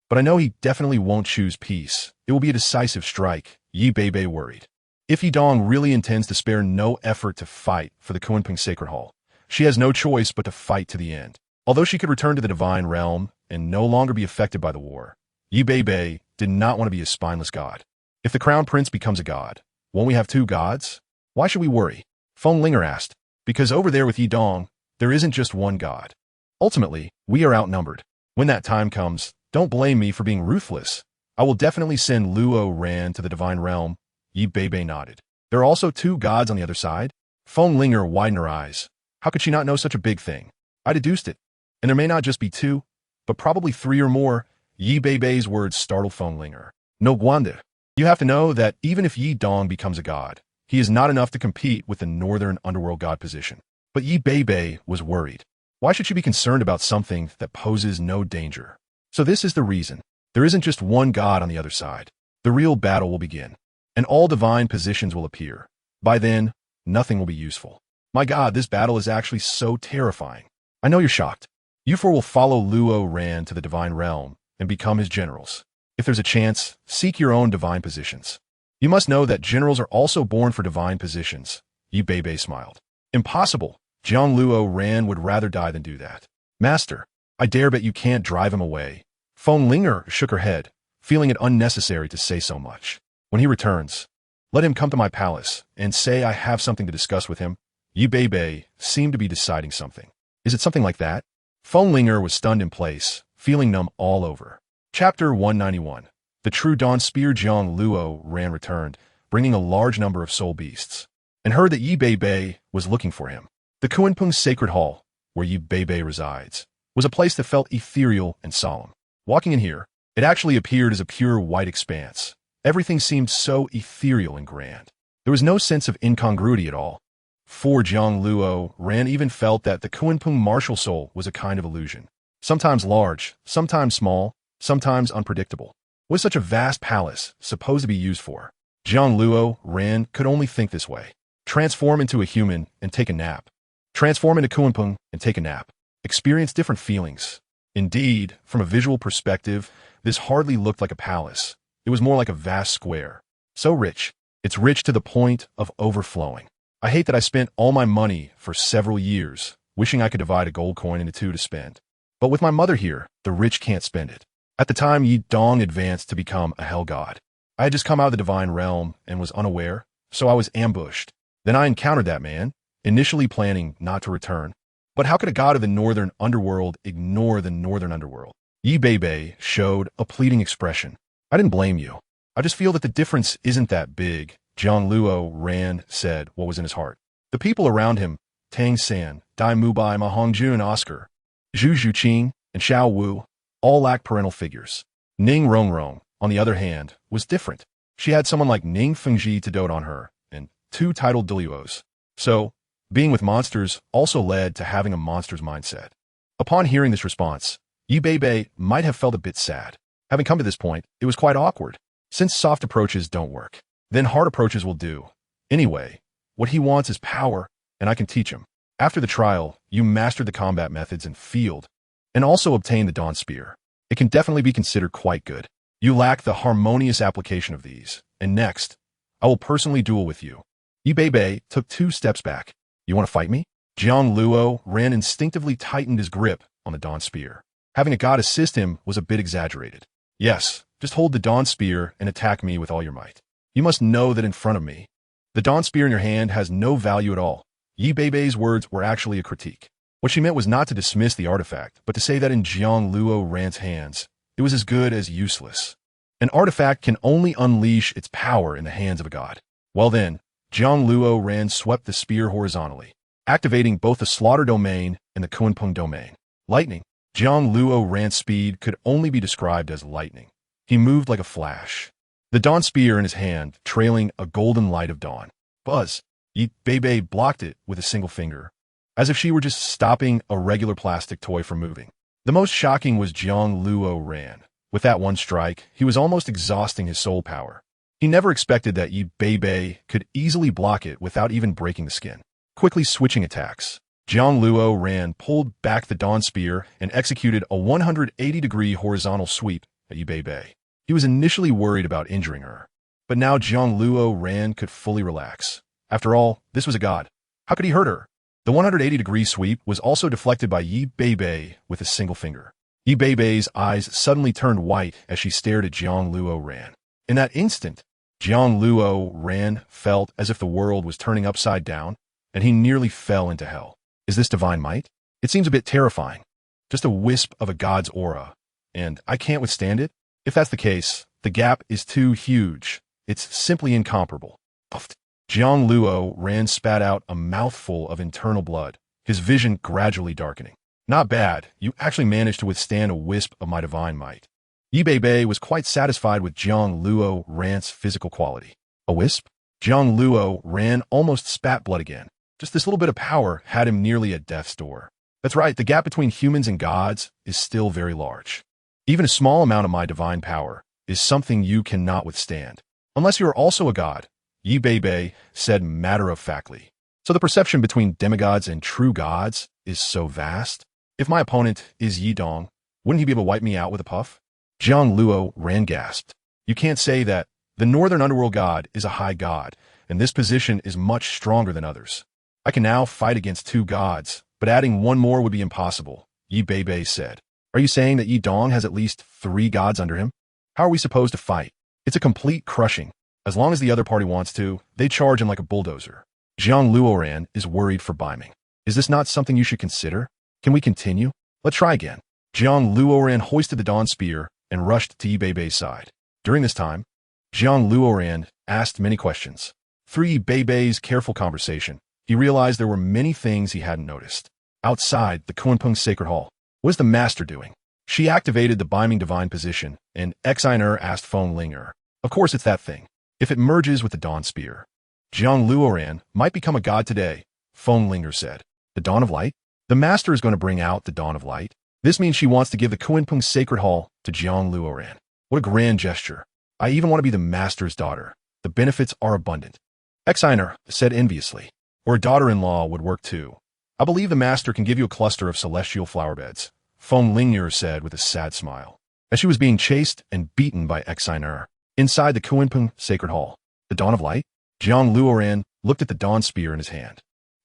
But I know he definitely won't choose peace. It will be a decisive strike, Yi Beibei worried. If Yi Dong really intends to spare no effort to fight for the Kunpeng Sacred Hall, she has no choice but to fight to the end. Although she could return to the divine realm and no longer be affected by the war, Yi Beibei did not want to be a spineless god. If the crown prince becomes a god, won't we have two gods? Why should we worry? Feng Linger asked. Because over there with Yi Dong, there isn't just one god. Ultimately, we are outnumbered. When that time comes, don't blame me for being ruthless. I will definitely send Luoran to the divine realm. Yi Beibei nodded. There are also two gods on the other side? Feng Linger widened her eyes. How could she not know such a big thing? I deduced it. And there may not just be two, but probably three or more. Yi Beibei's words startled Feng Linger. No Guande. You have to know that even if Yi Dong becomes a god, he is not enough to compete with the northern underworld god position. But Yi Beibei was worried. Why should she be concerned about something that poses no danger? So this is the reason. There isn't just one god on the other side. The real battle will begin, and all divine positions will appear. By then, nothing will be useful. My god, this battle is actually so terrifying. I know you're shocked. You four will follow Luoran to the divine realm and become his generals. If there's a chance, seek your own divine positions. You must know that generals are also born for divine positions. Yi Beibei smiled. Impossible. JiangLuoran would rather die than do that. Master, I dare bet you can't drive him away. Feng Linger shook her head, feeling it unnecessary to say so much. When he returns, let him come to my palace and say I have something to discuss with him. Yi Beibei seemed to be deciding something. Is it something like that? Feng Linger was stunned in place, feeling numb all over. Chapter 191. The true Dawn Spear. JiangLuoran returned, bringing a large number of soul beasts, and heard that Yi Beibei was looking for him. The Kunpeng Sacred Hall, where Yi Beibei resides, was a place that felt ethereal and solemn. Walking in here, it actually appeared as a pure white expanse. Everything seemed so ethereal and grand. There was no sense of incongruity at all. For JiangLuoran even felt that the Kunpeng martial soul was a kind of illusion. Sometimes large, sometimes small, sometimes unpredictable. What is such a vast palace supposed to be used for? JiangLuoran could only think this way. Transform into a human and take a nap. Transform into Kunpeng and take a nap. Experience different feelings. Indeed, from a visual perspective, this hardly looked like a palace. It was more like a vast square. So rich. It's rich to the point of overflowing. I hate that I spent all my money for several years, wishing I could divide a gold coin into two to spend. But with my mother here, the rich can't spend it. At the time Yi Dong advanced to become a hell god, I had just come out of the divine realm and was unaware, so I was ambushed. Then I encountered that man, initially planning not to return. But how could a god of the northern underworld ignore the northern underworld? Yi Beibei showed a pleading expression. I didn't blame you. I just feel that the difference isn't that big. JiangLuoran said what was in his heart. The people around him, Tang San, Dai Mubai, Ma Hongjun, Oscar, Zhu Zhuqing, and Xiao Wu, all lacked parental figures. Ning Rongrong, on the other hand, was different. She had someone like Ning Fengji to dote on her, and two Title Douluos. So, being with monsters also led to having a monster's mindset. Upon hearing this response, Yi Beibei might have felt a bit sad. Having come to this point, it was quite awkward. Since soft approaches don't work, then hard approaches will do. Anyway, what he wants is power, and I can teach him. After the trial, you mastered the combat methods and field, and also obtained the Dawn Spear. It can definitely be considered quite good. You lack the harmonious application of these, and next, I will personally duel with you. Yi Beibei took 2 steps back. You want to fight me? JiangLuoran instinctively tightened his grip on the Dawn Spear. Having a god assist him was a bit exaggerated. Yes, just hold the Dawn Spear and attack me with all your might. You must know that in front of me, the Dawn Spear in your hand has no value at all. Yi Beibei's words were actually a critique. What she meant was not to dismiss the artifact, but to say that in JiangLuoran's hands, it was as good as useless. An artifact can only unleash its power in the hands of a god. Well then, JiangLuoran swept the spear horizontally, activating both the Slaughter domain and the Kunpeng domain. Lightning. JiangLuoran's speed could only be described as lightning. He moved like a flash, the Dawn Spear in his hand trailing a golden light of dawn. Buzz. Yi Beibei blocked it with a single finger, as if she were just stopping a regular plastic toy from moving. The most shocking was Jiang Luoran. With that one strike, he was almost exhausting his soul power. He never expected that Yi Beibei could easily block it without even breaking the skin. Quickly switching attacks, Jiang Luoran pulled back the Dawn Spear and executed a 180-degree horizontal sweep at Yi Beibei. He was initially worried about injuring her, but now Jiang Luoran could fully relax. After all, this was a god. How could he hurt her? The 180-degree sweep was also deflected by Yi Beibei with a single finger. Yi Beibei's eyes suddenly turned white as she stared at Jiang Luoran. In that instant, Jiang Luoran felt as if the world was turning upside down, and he nearly fell into hell. Is this divine might? It seems a bit terrifying. Just a wisp of a god's aura, and I can't withstand it? If that's the case, the gap is too huge. It's simply incomparable. Puffed. Jiang Luoran spat out a mouthful of internal blood, his vision gradually darkening. Not bad, you actually managed to withstand a wisp of my divine might. Yi Beibei was quite satisfied with Jiang Luoran's physical quality. A wisp? Jiang Luoran almost spat blood again. Just this little bit of power had him nearly at death's door. That's right, the gap between humans and gods is still very large. Even a small amount of my divine power is something you cannot withstand. Unless you are also a god, Yi Beibei said matter-of-factly. So the perception between demigods and true gods is so vast? If my opponent is Yi Dong, wouldn't he be able to wipe me out with a puff? Jiang Luoran gasped. You can't say that. The northern underworld god is a high god, and this position is much stronger than others. I can now fight against two gods, but adding one more would be impossible, Yi Beibei said. Are you saying that Yi Dong has at least 3 gods under him? How are we supposed to fight? It's a complete crushing. As long as the other party wants to, they charge him like a bulldozer. Jiang Luoran is worried for Beiming. Is this not something you should consider? Can we continue? Let's try again. Jiang Luoran hoisted the Dawn Spear and rushed to Yi Beibei's side. During this time, Jiang Luoran asked many questions. Through Yi Beibei's careful conversation, he realized there were many things he hadn't noticed. Outside the Kunpeng Sacred Hall, what is the master doing? She activated the Beiming Divine Position, and Xiner asked Feng Linger. Of course it's that thing. If it merges with the Dawn Spear, Jiang Luoran might become a god today, Feng Linger said. The Dawn of Light? The master is going to bring out the Dawn of Light. This means she wants to give the Kunpeng Sacred Hall to Jiang Luoran. What a grand gesture. I even want to be the master's daughter. The benefits are abundant. Xiner said enviously. Or a daughter-in-law would work too. I believe the master can give you a cluster of celestial flower beds, Feng Linger said with a sad smile, as she was being chased and beaten by Xiner inside the Kunpeng Sacred Hall. The Dawn of Light? Jiang Luoran looked at the Dawn Spear in his hand.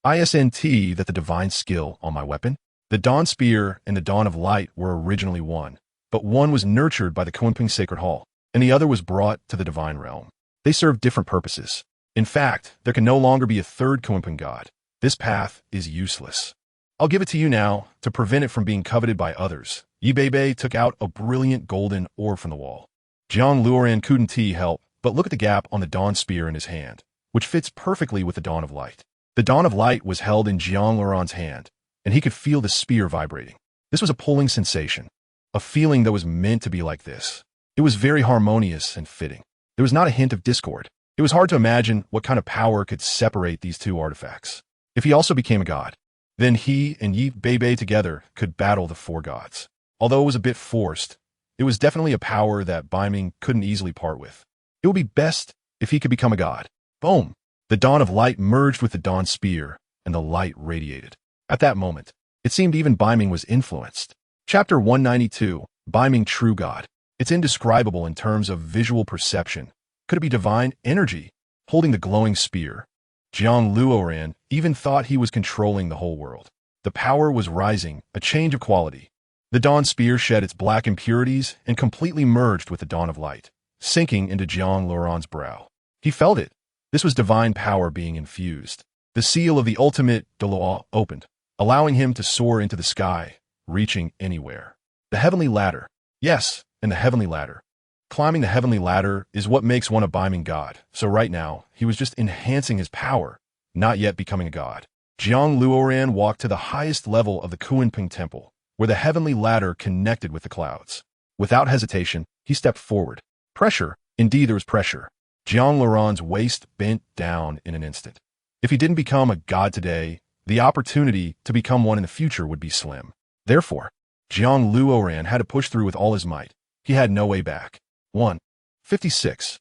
Isn't that the divine skill on my weapon? The Dawn Spear and the Dawn of Light were originally one, but one was nurtured by the Kunpeng Sacred Hall, and the other was brought to the divine realm. They serve different purposes. In fact, there can no longer be a third Kunpeng god. This path is useless. I'll give it to you now to prevent it from being coveted by others. Yi Beibei took out a brilliant golden orb from the wall. Jiang Luoran couldn't help but look at the gap on the Dawn Spear in his hand, which fits perfectly with the Dawn of Light. The Dawn of Light was held in Jiang Luoran's hand, and he could feel the spear vibrating. This was a pulling sensation, a feeling that was meant to be like this. It was very harmonious and fitting. There was not a hint of discord. It was hard to imagine what kind of power could separate these two artifacts. If he also became a god, then he and Yi Beibei together could battle the 4 gods. Although it was a bit forced, it was definitely a power that Beiming couldn't easily part with. It would be best if he could become a god. Boom! The Dawn of Light merged with the Dawn Spear, and the light radiated. At that moment, it seemed even Beiming was influenced. Chapter 192, Beiming True God. It's indescribable in terms of visual perception. Could it be divine energy holding the glowing spear? Jiang Luoran even thought he was controlling the whole world. The power was rising, a change of quality. The Dawn Spear shed its black impurities and completely merged with the Dawn of Light, sinking into Jiang Luoran's brow. He felt it. This was divine power being infused. The seal of the ultimate Douluo opened, allowing him to soar into the sky, reaching anywhere. The heavenly ladder. Yes, and the heavenly ladder. Climbing the heavenly ladder is what makes one a Beiming god, so right now, he was just enhancing his power, not yet becoming a god. Jiang Luoran walked to the highest level of the Kunpeng Temple, where the heavenly ladder connected with the clouds. Without hesitation, he stepped forward. Pressure. Indeed, there was pressure. Jiang Luoran's waist bent down in an instant. If he didn't become a god today, the opportunity to become one in the future would be slim. Therefore, Jiang Luoran had to push through with all his might. He had no way back. 156.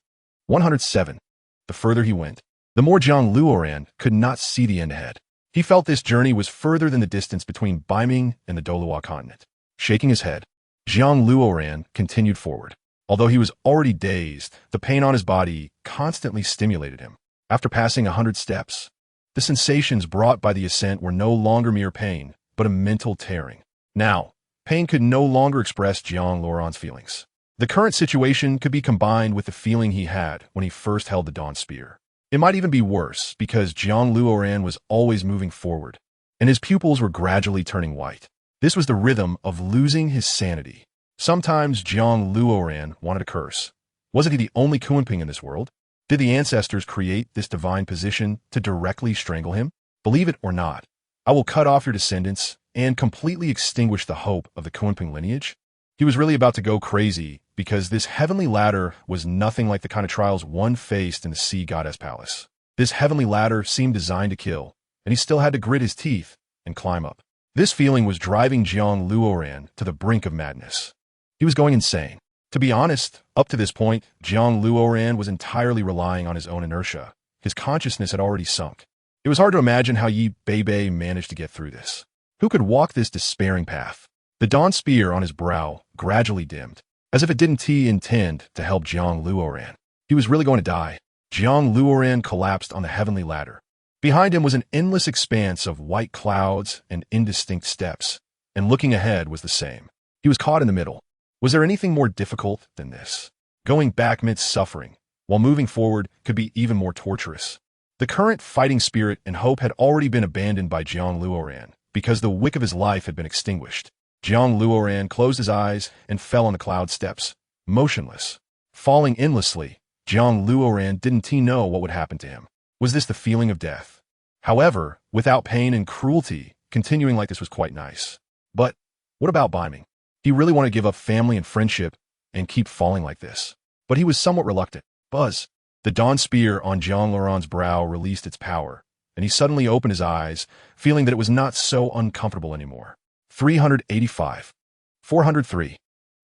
107. The further he went, the more Jiang Luoran could not see the end ahead. He felt this journey was further than the distance between Beiming and the Douluo continent. Shaking his head, Jiang Luoran continued forward. Although he was already dazed, the pain on his body constantly stimulated him. After passing 100 steps, the sensations brought by the ascent were no longer mere pain, but a mental tearing. Now, pain could no longer express Jiang Luoran's feelings. The current situation could be combined with the feeling he had when he first held the Dawn Spear. It might even be worse, because Jiang Luoran was always moving forward, and his pupils were gradually turning white. This was the rhythm of losing his sanity. Sometimes Jiang Luoran wanted to curse. Wasn't he the only Kunping in this world? Did the ancestors create this divine position to directly strangle him? Believe it or not, I will cut off your descendants and completely extinguish the hope of the Kunping lineage. He was really about to go crazy, because this heavenly ladder was nothing like the kind of trials one faced in the sea goddess palace. This heavenly ladder seemed designed to kill, and he still had to grit his teeth and climb up. This feeling was driving Jiang Luoran to the brink of madness. He was going insane. To be honest, up to this point, Jiang Luoran was entirely relying on his own inertia. His consciousness had already sunk. It was hard to imagine how Yi Beibei managed to get through this. Who could walk this despairing path? The Dawn Spear on his brow gradually dimmed, as if it didn't intend to help Jiang Luoran. He was really going to die. Jiang Luoran collapsed on the heavenly ladder. Behind him was an endless expanse of white clouds and indistinct steps, and looking ahead was the same. He was caught in the middle. Was there anything more difficult than this? Going back amidst suffering, while moving forward, could be even more torturous. The current fighting spirit and hope had already been abandoned by Jiang Luoran, because the wick of his life had been extinguished. Jiang Luoran closed his eyes and fell on the cloud steps, motionless. Falling endlessly, Jiang Luoran didn't know what would happen to him. Was this the feeling of death? However, without pain and cruelty, continuing like this was quite nice. But what about Beiming? He really wanted to give up family and friendship and keep falling like this. But he was somewhat reluctant. Buzz. The Dawn Spear on Jiang Luoran's brow released its power, and he suddenly opened his eyes, feeling that it was not so uncomfortable anymore. 385. 403.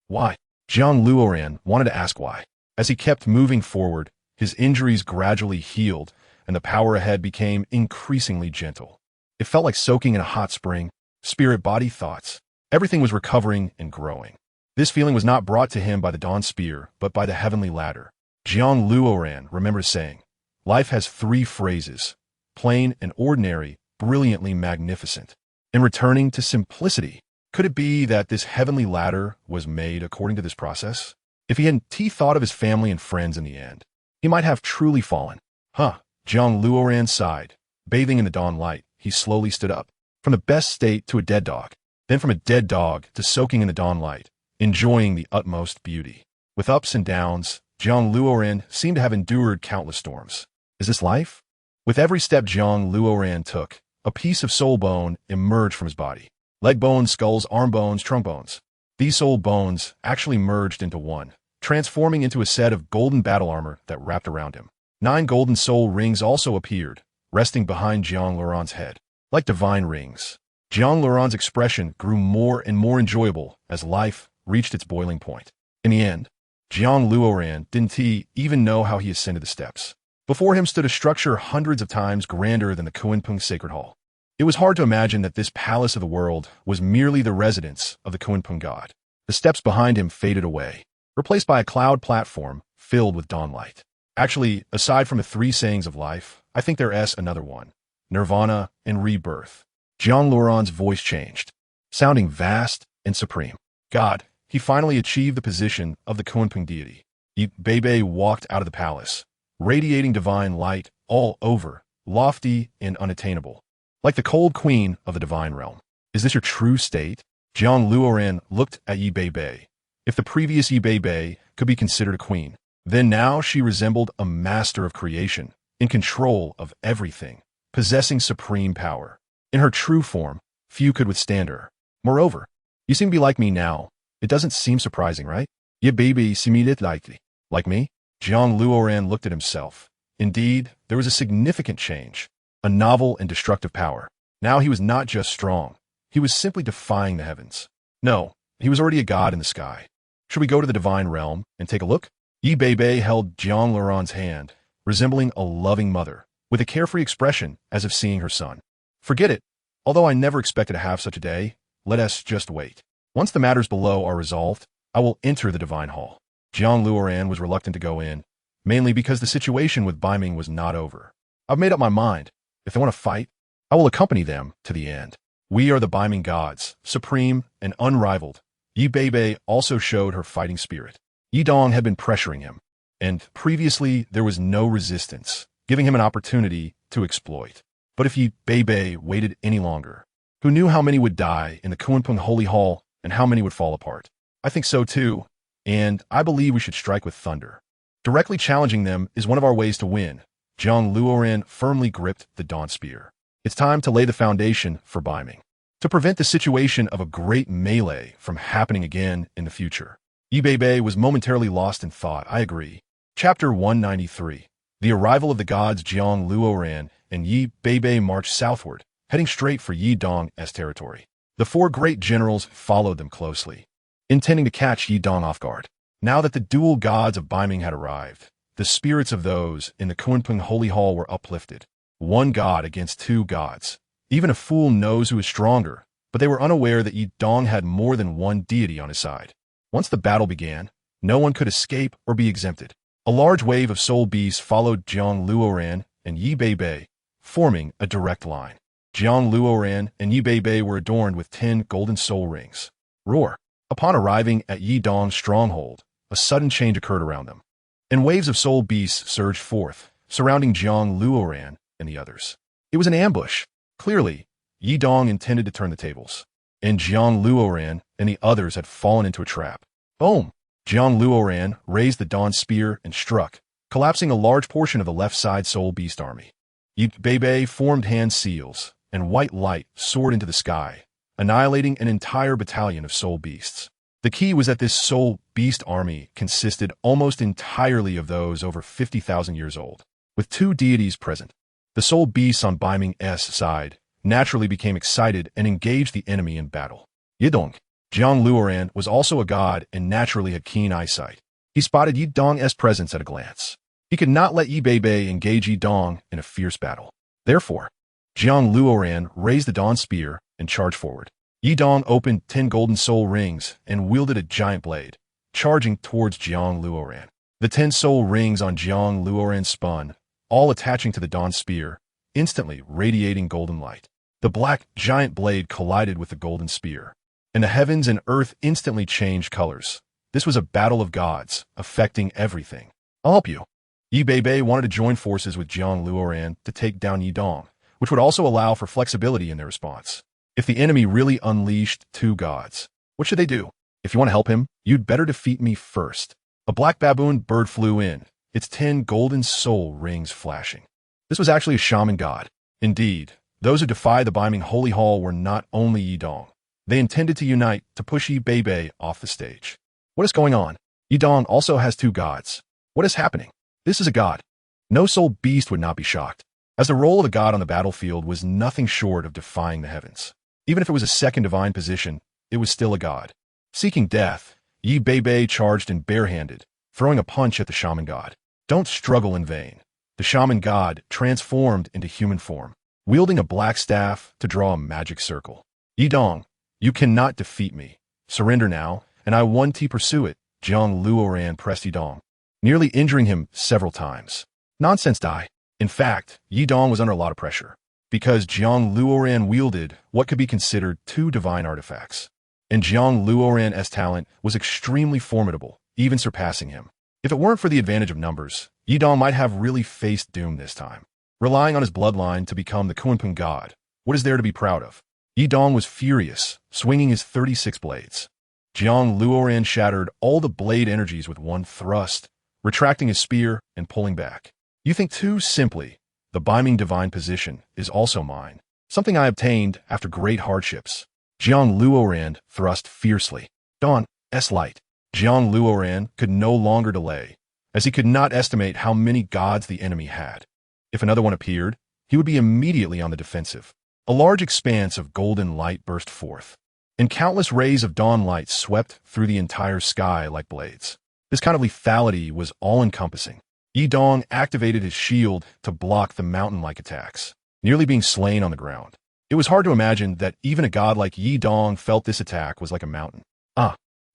Why? Jiang Luoran wanted to ask why. As he kept moving forward, his injuries gradually healed, and the power ahead became increasingly gentle. It felt like soaking in a hot spring. Spirit, body, thoughts. Everything was recovering and growing. This feeling was not brought to him by the Dawn Spear, but by the heavenly ladder. Jiang Luoran remembered saying, "Life has 3 phrases: plain and ordinary, brilliantly magnificent." And returning to simplicity, could it be that this heavenly ladder was made according to this process? If he hadn't thought of his family and friends in the end, he might have truly fallen. Jiang Luoran sighed. Bathing in the dawn light, he slowly stood up. From the best state to a dead dog, then from a dead dog to soaking in the dawn light, enjoying the utmost beauty. With ups and downs, Jiang Luoran seemed to have endured countless storms. Is this life? With every step Jiang Luoran took, a piece of soul bone emerged from his body. Leg bones, skulls, arm bones, trunk bones. These soul bones actually merged into one, transforming into a set of golden battle armor that wrapped around him. 9 golden soul rings also appeared, resting behind Jiang Luoran's head. Like divine rings, Jiang Luoran's expression grew more and more enjoyable as life reached its boiling point. In the end, Jiang Luoran didn't even know how he ascended the steps. Before him stood a structure hundreds of times grander than the Kunping Sacred Hall. It was hard to imagine that this palace of the world was merely the residence of the Kunping god. The steps behind him faded away, replaced by a cloud platform filled with dawn light. Actually, aside from the 3 sayings of life, I think there's another one: nirvana and rebirth. Jiang Luoran's voice changed, sounding vast and supreme. God, he finally achieved the position of the Kunping deity. Yi Beibei walked out of the palace, radiating divine light all over, lofty and unattainable, like the cold queen of the divine realm. Is this your true state? Jiang Luoran looked at Yi Beibei. If the previous Yi Beibei could be considered a queen, then now she resembled a master of creation, in control of everything, possessing supreme power. In her true form, few could withstand her. Moreover, you seem to be like me now. It doesn't seem surprising, right? Yi Beibei seemed likely. Like me? Jiang Luoran looked at himself. Indeed, there was a significant change. a novel and destructive power. Now he was not just strong, he was simply defying the heavens. No, he was already a god in the sky. Should we go to the divine realm and take a look? Yi Beibei held Jiang Luoran's hand, resembling a loving mother, with a carefree expression as if seeing her son. Forget it. Although I never expected to have such a day, let us just wait. Once the matters below are resolved, I will enter the divine hall. Jiang Luoran was reluctant to go in, mainly because the situation with Beiming was not over. I've made up my mind. If they want to fight, I will accompany them to the end. We are the Beiming gods, supreme and unrivaled. Yi Beibei also showed her fighting spirit. Yi Dong had been pressuring him, and previously there was no resistance, giving him an opportunity to exploit. But if Yi Beibei waited any longer, who knew how many would die in the Kunpeng Holy Hall and how many would fall apart? I think so too, and I believe we should strike with thunder. Directly challenging them is one of our ways to win. Jiang Luoran firmly gripped the Dawn Spear. It's time to lay the foundation for Beiming, to prevent the situation of a great melee from happening again in the future. Yi Beibei was momentarily lost in thought. I agree. Chapter 193. The arrival of the gods. Jiang Luoran and Yi Beibei marched southward, heading straight for Yi Dong's territory. The four great generals followed them closely, intending to catch Yi Dong off guard. Now that the dual gods of Beiming had arrived, the spirits of those in the Kunpeng Holy Hall were uplifted. One god against two gods. Even a fool knows who is stronger, but they were unaware that Yi Dong had more than one deity on his side. Once the battle began, no one could escape or be exempted. A large wave of soul beasts followed Jiang Luoran and Yi Beibei, forming a direct line. Jiang Luoran and Yi Beibei were adorned with 10 golden soul rings. Roar! Upon arriving at Yi Dong's stronghold, a sudden change occurred around them, and waves of soul beasts surged forth, surrounding Jiang Luoran and the others. It was an ambush. Clearly, Yi Dong intended to turn the tables, and Jiang Luoran and the others had fallen into a trap. Boom! Jiang Luoran raised the Dawn Spear and struck, collapsing a large portion of the left side soul beast army. Yi Beibei formed hand seals, and white light soared into the sky, annihilating an entire battalion of soul beasts. The key was that this soul beast army consisted almost entirely of those over 50,000 years old, with two deities present. The soul beasts on Beiming's side naturally became excited and engaged the enemy in battle. Yi Dong, Jiang Luoran, was also a god and naturally had keen eyesight. He spotted Yi Dong's presence at a glance. He could not let Yi Beibei engage Yi Dong in a fierce battle. Therefore, Jiang Luoran raised the Dawn Spear and charged forward. Yi Dong opened 10 golden soul rings and wielded a giant blade, charging towards Jiang Luoran. The 10 soul rings on Jiang Luoran spun, all attaching to the Dawn Spear, instantly radiating golden light. The black giant blade collided with the golden spear, and the heavens and earth instantly changed colors. This was a battle of gods, affecting everything. I'll help you. Yi Beibei wanted to join forces with Jiang Luoran to take down Yi Dong, which would also allow for flexibility in their response. If the enemy really unleashed two gods, what should they do? If you want to help him, you'd better defeat me first. A black baboon bird flew in, its 10 golden soul rings flashing. This was actually a shaman god. Indeed, those who defied the Beiming Holy Hall were not only Yi Dong. They intended to unite to push Yi Beibei off the stage. What is going on? Yi Dong also has two gods. What is happening? This is a god. No soul beast would not be shocked, as the role of a god on the battlefield was nothing short of defying the heavens. Even if it was a second divine position, it was still a god. Seeking death, Yi Beibei charged in barehanded, throwing a punch at the shaman god. Don't struggle in vain. The shaman god transformed into human form, wielding a black staff to draw a magic circle. Yi Dong, you cannot defeat me. Surrender now, and I want to pursue it. Jiang Luoran pressed Yi Dong, nearly injuring him several times. Nonsense, die. In fact, Yi Dong was under a lot of pressure, because Jiang Luoran wielded what could be considered two divine artifacts. And Jiang Luoran's talent was extremely formidable, even surpassing him. If it weren't for the advantage of numbers, Yi Dong might have really faced doom this time. Relying on his bloodline to become the Kunpeng god, what is there to be proud of? Yi Dong was furious, swinging his 36 blades. Jiang Luoran shattered all the blade energies with one thrust, retracting his spear and pulling back. You think too simply. The Beiming divine position is also mine, something I obtained after great hardships. Jiang Luoran thrust fiercely. Dawn's light. Jiang Luoran could no longer delay, as he could not estimate how many gods the enemy had. If another one appeared, he would be immediately on the defensive. A large expanse of golden light burst forth, and countless rays of dawn light swept through the entire sky like blades. This kind of lethality was all-encompassing. Yi Dong activated his shield to block the mountain-like attacks, nearly being slain on the ground. It was hard to imagine that even a god like Yi Dong felt this attack was like a mountain.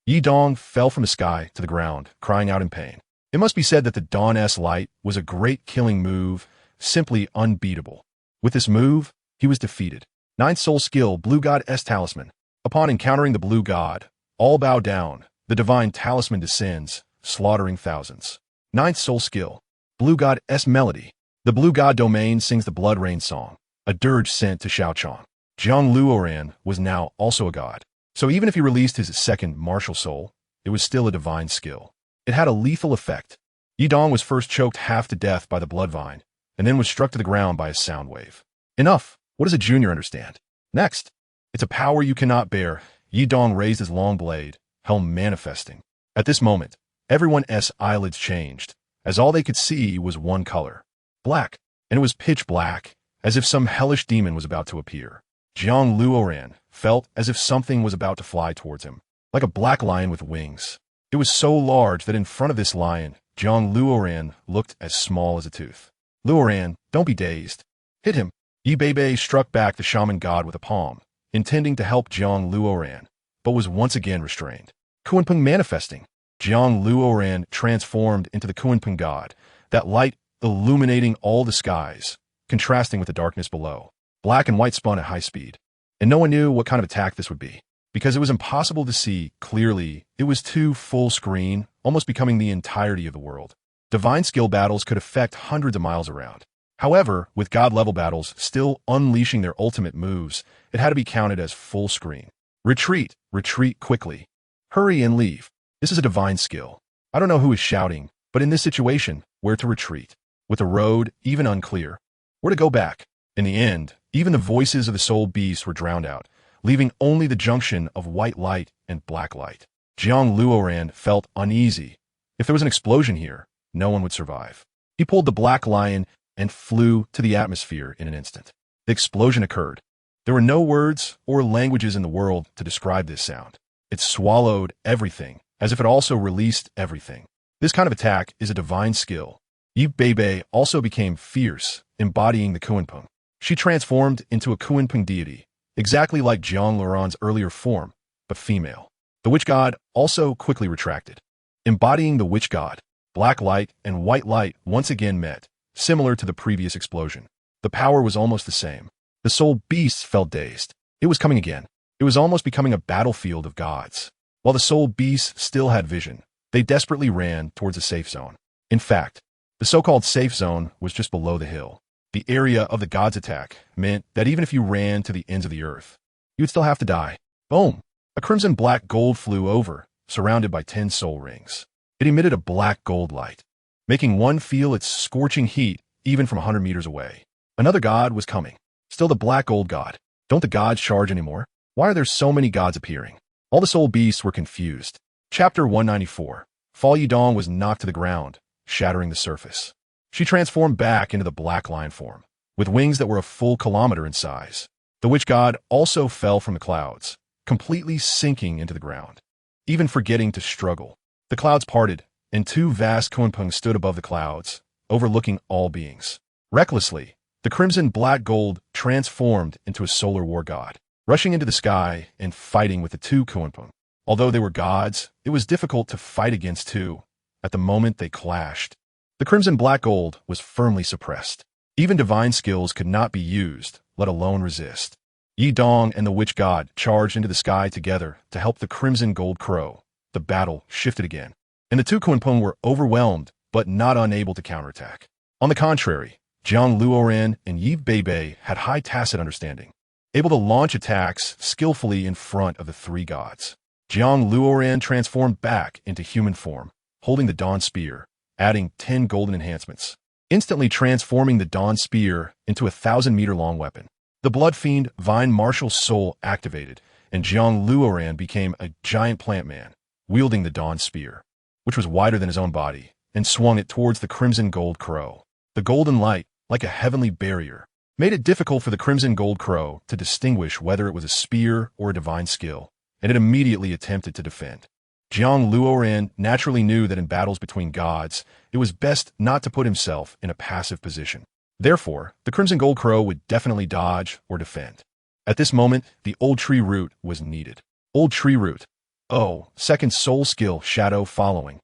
Yi Dong fell from the sky to the ground, crying out in pain. It must be said that the Dawn-S light was a great killing move, simply unbeatable. With this move, he was defeated. Ninth soul skill, Blue God S Talisman. Upon encountering the Blue God, all bow down. The divine talisman descends, slaughtering thousands. Ninth soul skill, Blue God S Melody. The Blue God domain sings the Blood Rain song, a dirge sent to Xiaochang. Jiang Luoran was now also a god. So even if he released his second martial soul, it was still a divine skill. It had a lethal effect. Yi Dong was first choked half to death by the blood vine, and then was struck to the ground by a sound wave. Enough! What does a junior understand? Next, it's a power you cannot bear. Yi Dong raised his long blade, helm manifesting. At this moment, everyone's eyelids changed, as all they could see was one color. Black, and it was pitch black, as if some hellish demon was about to appear. Jiang Luoran felt as if something was about to fly towards him, like a black lion with wings. It was so large that in front of this lion, Jiang Luoran looked as small as a tooth. Luoran, don't be dazed. Hit him. Yi Beibei struck back the shaman god with a palm, intending to help Jiang Luoran, but was once again restrained. Kunpeng manifesting. Jiang Luoran transformed into the Kunpeng god, that light illuminating all the skies, contrasting with the darkness below. Black and white spun at high speed, and no one knew what kind of attack this would be. Because it was impossible to see clearly, it was too full screen, almost becoming the entirety of the world. Divine skill battles could affect hundreds of miles around. However, with god-level battles still unleashing their ultimate moves, it had to be counted as full screen. Retreat, retreat quickly. Hurry and leave. This is a divine skill. I don't know who is shouting, but in this situation, where to retreat? With the road even unclear. Where to go back? In the end, even the voices of the soul beasts were drowned out, leaving only the junction of white light and black light. Jiang Luoran felt uneasy. If there was an explosion here, no one would survive. He pulled the black lion and flew to the atmosphere in an instant. The explosion occurred. There were no words or languages in the world to describe this sound. It swallowed everything, as if it also released everything. This kind of attack is a divine skill. Yi Beibei also became fierce, embodying the Kunpeng. She transformed into a Kunpeng deity, exactly like Jiang Luoran's earlier form, but female. The witch god also quickly retracted. Embodying the witch god, black light and white light once again met, similar to the previous explosion. The power was almost the same. The soul beasts felt dazed. It was coming again. It was almost becoming a battlefield of gods. While the soul beasts still had vision, they desperately ran towards a safe zone. In fact, the so-called safe zone was just below the hill. The area of the god's attack meant that even if you ran to the ends of the earth, you would still have to die. Boom! A crimson black gold flew over, surrounded by 10 soul rings. It emitted a black gold light, making one feel its scorching heat even from 100 meters away. Another god was coming. Still the black gold god. Don't the gods charge anymore? Why are there so many gods appearing? All the soul beasts were confused. Chapter 194. Fa Yidong was knocked to the ground, shattering the surface. She transformed back into the black lion form, with wings that were a full kilometer in size. The witch god also fell from the clouds, completely sinking into the ground, even forgetting to struggle. The clouds parted, and 2 vast Kunpeng stood above the clouds, overlooking all beings. Recklessly, the crimson black gold transformed into a solar war god, rushing into the sky and fighting with the 2 Kunpeng. Although they were gods, it was difficult to fight against 2. At the moment they clashed, the crimson black gold was firmly suppressed. Even divine skills could not be used, let alone resist. Yi Dong and the witch god charged into the sky together to help the crimson gold crow. The battle shifted again, and the 2 Kunpeng were overwhelmed but not unable to counterattack. On the contrary, Jiang Luoran and Yi Beibei had high tacit understanding, able to launch attacks skillfully in front of the 3 gods. Jiang Luoran transformed back into human form, holding the Dawn Spear, adding 10 golden enhancements, instantly transforming the Dawn Spear into a 1,000-meter-long weapon. The Blood Fiend Vine Martial Soul activated, and Jiang Luoran became a giant plant man, wielding the Dawn Spear, which was wider than his own body, and swung it towards the crimson gold crow. The golden light, like a heavenly barrier, made it difficult for the Crimson Gold Crow to distinguish whether it was a spear or a divine skill, and it immediately attempted to defend. Jiang Luoran naturally knew that in battles between gods, it was best not to put himself in a passive position. Therefore, the Crimson Gold Crow would definitely dodge or defend. At this moment, the Old Tree Root was needed. Old Tree Root. Oh, second soul skill, Shadow following.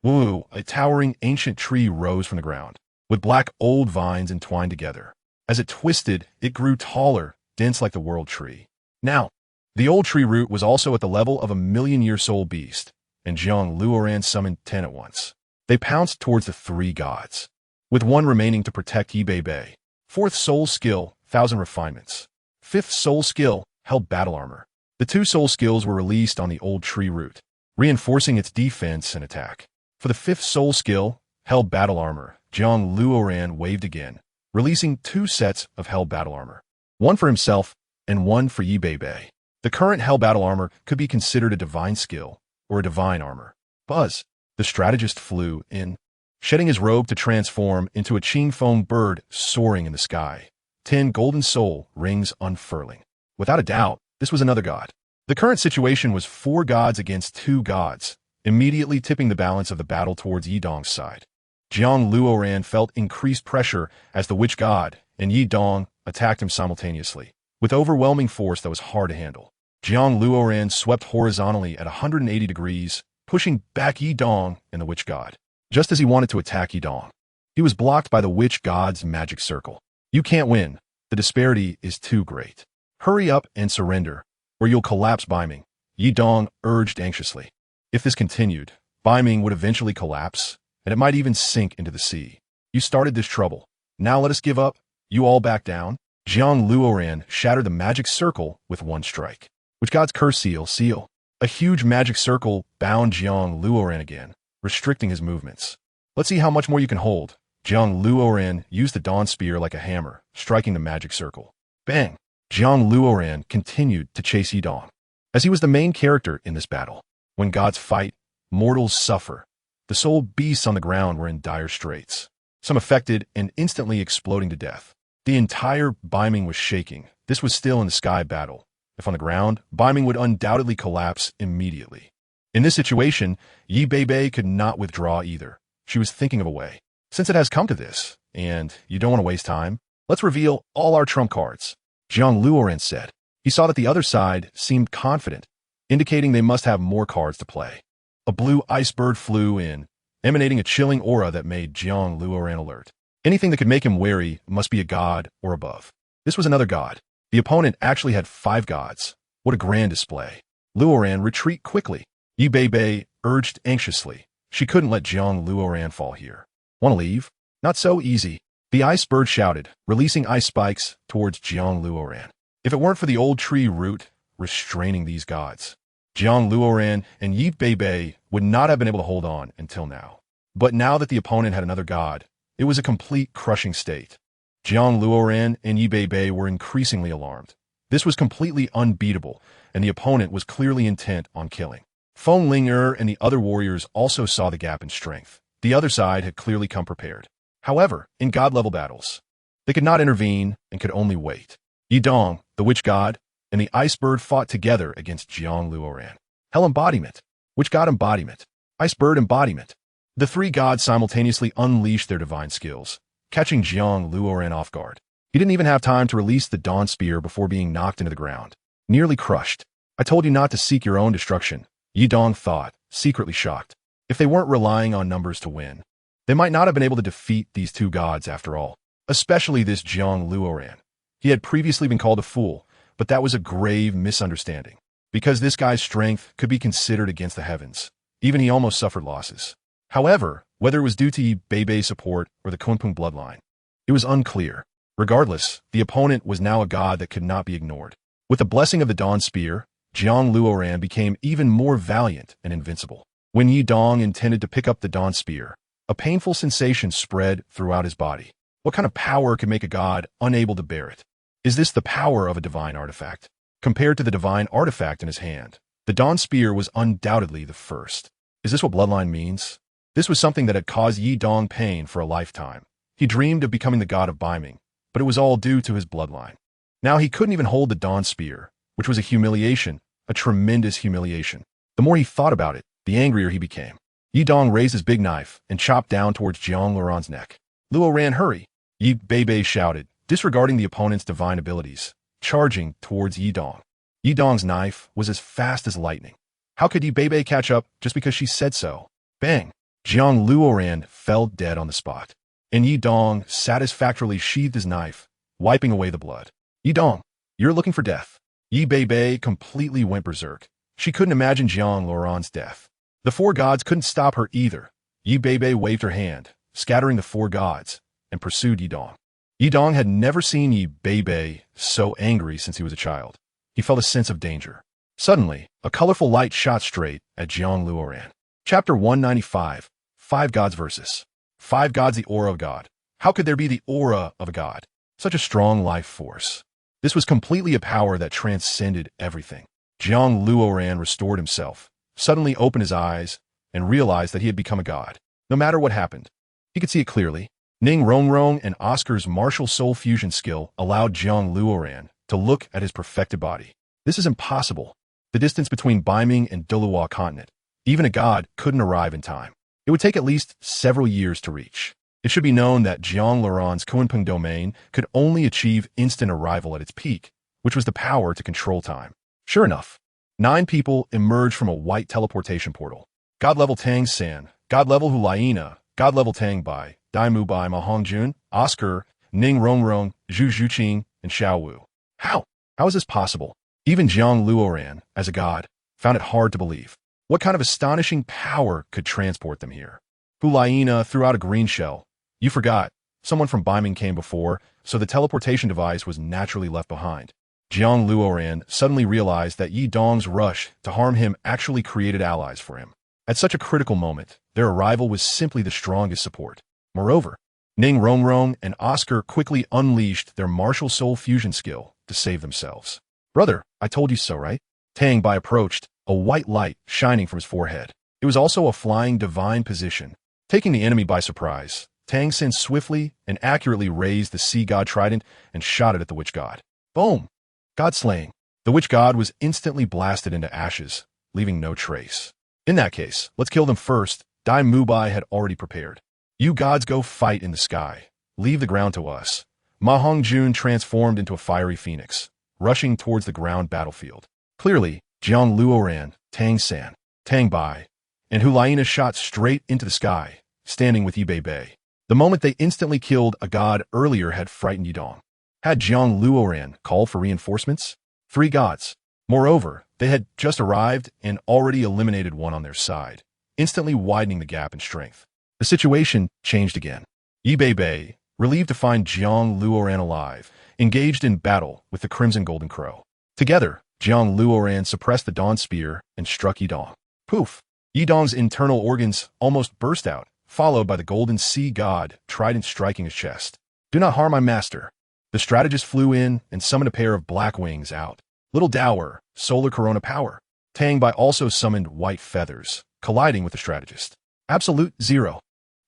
Woo, a towering ancient tree rose from the ground, with black old vines entwined together. As it twisted, it grew taller, dense like the world tree. Now, the Old Tree Root was also at the level of a million-year-soul beast, and Jiang Luoran summoned 10 at once. They pounced towards the three gods, with one remaining to protect Yi Bei. Fourth soul skill, 1,000 refinements. Fifth soul skill, held battle armor. The two soul skills were released on the Old Tree Root, reinforcing its defense and attack. For the fifth soul skill, held battle armor, Jiang Luoran waved again, releasing 2 sets of held battle armor. One for himself, and one for Yi Bei. The current hell battle armor could be considered a divine skill, or a divine armor. Buzz, the strategist flew in, shedding his robe to transform into a Qing Feng bird soaring in the sky. 10 golden soul rings unfurling. Without a doubt, this was another god. The current situation was 4 gods against 2 gods, immediately tipping the balance of the battle towards Yi Dong's side. Jiang Luoran felt increased pressure as the witch god and Yi Dong attacked him simultaneously, with overwhelming force that was hard to handle. Jiang Luoran swept horizontally at 180 degrees, pushing back Yi Dong and the witch god. Just as he wanted to attack Yi Dong, he was blocked by the witch god's magic circle. You can't win. The disparity is too great. Hurry up and surrender, or you'll collapse, Beiming, Yi Dong urged anxiously. If this continued, Beiming would eventually collapse, and it might even sink into the sea. You started this trouble. Now let us give up. You all back down. Jiang Luoran shattered the magic circle with one strike. Witch god's curse seal. A huge magic circle bound Jiang Luoran again, restricting his movements. Let's see how much more you can hold. Jiang Luoran used the dawn spear like a hammer, striking the magic circle. Bang! Jiang Luoran continued to chase Yi Dong, as he was the main character in this battle. When gods fight, mortals suffer. The soul beasts on the ground were in dire straits, some affected and instantly exploding to death. The entire Beiming was shaking. This was still in the sky battle. If on the ground, Beiming would undoubtedly collapse immediately. In this situation, Yi Bei could not withdraw either. She was thinking of a way. Since it has come to this, and you don't want to waste time, let's reveal all our trump cards, Jiang Luoran said. He saw that the other side seemed confident, indicating they must have more cards to play. A blue ice bird flew in, emanating a chilling aura that made Jiang Luoran alert. Anything that could make him wary must be a god or above. This was another god. The opponent actually had 5 gods. What a grand display. Luoran, retreat quickly. Yi Bei urged anxiously. She couldn't let Jiang Luoran fall here. Want to leave? Not so easy. The ice bird shouted, releasing ice spikes towards Jiang Luoran. If it weren't for the Old Tree Root restraining these gods, Jiang Luoran and Yi Bei would not have been able to hold on until now. But now that the opponent had another god, it was a complete crushing state. Jiang Luoran and Yi Bei were increasingly alarmed. This was completely unbeatable, and the opponent was clearly intent on killing. Feng Ling and the other warriors also saw the gap in strength. The other side had clearly come prepared. However, in god-level battles, they could not intervene and could only wait. Yi Dong, the witch god, and the ice bird fought together against Jiang Luoran. Hell embodiment, witch god embodiment, ice bird embodiment. The 3 gods simultaneously unleashed their divine skills, catching Jiang Luoran off guard. He didn't even have time to release the dawn spear before being knocked into the ground, nearly crushed. I told you not to seek your own destruction, Yi Dong thought, secretly shocked. If they weren't relying on numbers to win, they might not have been able to defeat these 2 gods after all, especially this Jiang Luoran. He had previously been called a fool, but that was a grave misunderstanding, because this guy's strength could be considered against the heavens. Even he almost suffered losses. However, whether it was due to Yi Bei support or the Kunpeng bloodline, it was unclear. Regardless, the opponent was now a god that could not be ignored. With the blessing of the Dawn Spear, Jiang Luoran became even more valiant and invincible. When Yi Dong intended to pick up the Dawn Spear, a painful sensation spread throughout his body. What kind of power could make a god unable to bear it? Is this the power of a divine artifact? Compared to the divine artifact in his hand, the Dawn Spear was undoubtedly the first. Is this what bloodline means? This was something that had caused Yi Dong pain for a lifetime. He dreamed of becoming the god of Beiming, but it was all due to his bloodline. Now he couldn't even hold the Dawn Spear, which was a humiliation, a tremendous humiliation. The more he thought about it, the angrier he became. Yi Dong raised his big knife and chopped down towards Jiang Luoran's neck. Luoran, hurry! Yi Bei shouted, disregarding the opponent's divine abilities, charging towards Yi Dong. Yi Dong's knife was as fast as lightning. How could Yi Bei catch up just because she said so? Bang! Jiang Luoran fell dead on the spot, and Yi Dong satisfactorily sheathed his knife, wiping away the blood. Yi Dong, you're looking for death. Yi Bei completely went berserk. She couldn't imagine Jiang Luoran's death. The four gods couldn't stop her either. Yi Bei waved her hand, scattering the four gods, and pursued Yi Dong. Yi Dong had never seen Yi Bei so angry since he was a child. He felt a sense of danger. Suddenly, a colorful light shot straight at Jiang Luoran. Chapter 195, 5 Gods versus 5 Gods, the aura of God. How could there be the aura of a god? Such a strong life force. This was completely a power that transcended everything. Jiang Luoran restored himself, suddenly opened his eyes, and realized that he had become a god. No matter what happened, he could see it clearly. Ning Rongrong and Oscar's martial soul fusion skill allowed Jiang Luoran to look at his perfected body. This is impossible. The distance between Beiming and Douluo continent. Even a god couldn't arrive in time. It would take at least several years to reach. It should be known that JiangLuoran's Kunpeng domain could only achieve instant arrival at its peak, which was the power to control time. Sure enough, 9 people emerged from a white teleportation portal. God level Tang San, God level Hulaina, God level Tang Bai, Dai Mu Bai Ma Hongjun, Oscar, Ning Rongrong, Zhu Zhuqing, and Xiao Wu. How? How is this possible? Even Jiang Luoran, as a god, found it hard to believe. What kind of astonishing power could transport them here? Hulaina threw out a green shell. You forgot. Someone from Beiming came before, so the teleportation device was naturally left behind. Jiang Luoran suddenly realized that Yi Dong's rush to harm him actually created allies for him. At such a critical moment, their arrival was simply the strongest support. Moreover, Ning Rongrong and Oscar quickly unleashed their martial soul fusion skill to save themselves. Brother, I told you so, right? Tang Bai approached, a white light shining from his forehead. It was also a flying divine position. Taking the enemy by surprise, Tang Sin swiftly and accurately raised the sea god trident and shot it at the witch god. Boom! God slaying. The witch god was instantly blasted into ashes, leaving no trace. In that case, let's kill them first. Dai Mubai had already prepared. You gods go fight in the sky. Leave the ground to us. Ma Hongjun transformed into a fiery phoenix, rushing towards the ground battlefield. Clearly, Jiang Luoran, Tang San, Tang Bai, and Hulaina shot straight into the sky, standing with Yi Bei. The moment they instantly killed a god earlier had frightened Yi Dong. Had Jiang Luoran called for reinforcements? 3 gods. Moreover, they had just arrived and already eliminated one on their side, instantly widening the gap in strength. The situation changed again. Yi Bei, relieved to find Jiang Luoran alive, engaged in battle with the Crimson Golden Crow. Together, Jiang Luoran suppressed the Dawn Spear and struck Yi Dong. Poof! Yi Dong's internal organs almost burst out, followed by the Golden Sea God trident striking his chest. Do not harm my master. The strategist flew in and summoned a pair of black wings out. Little dower, solar corona power. Tang Bai also summoned white feathers, colliding with the strategist. Absolute zero.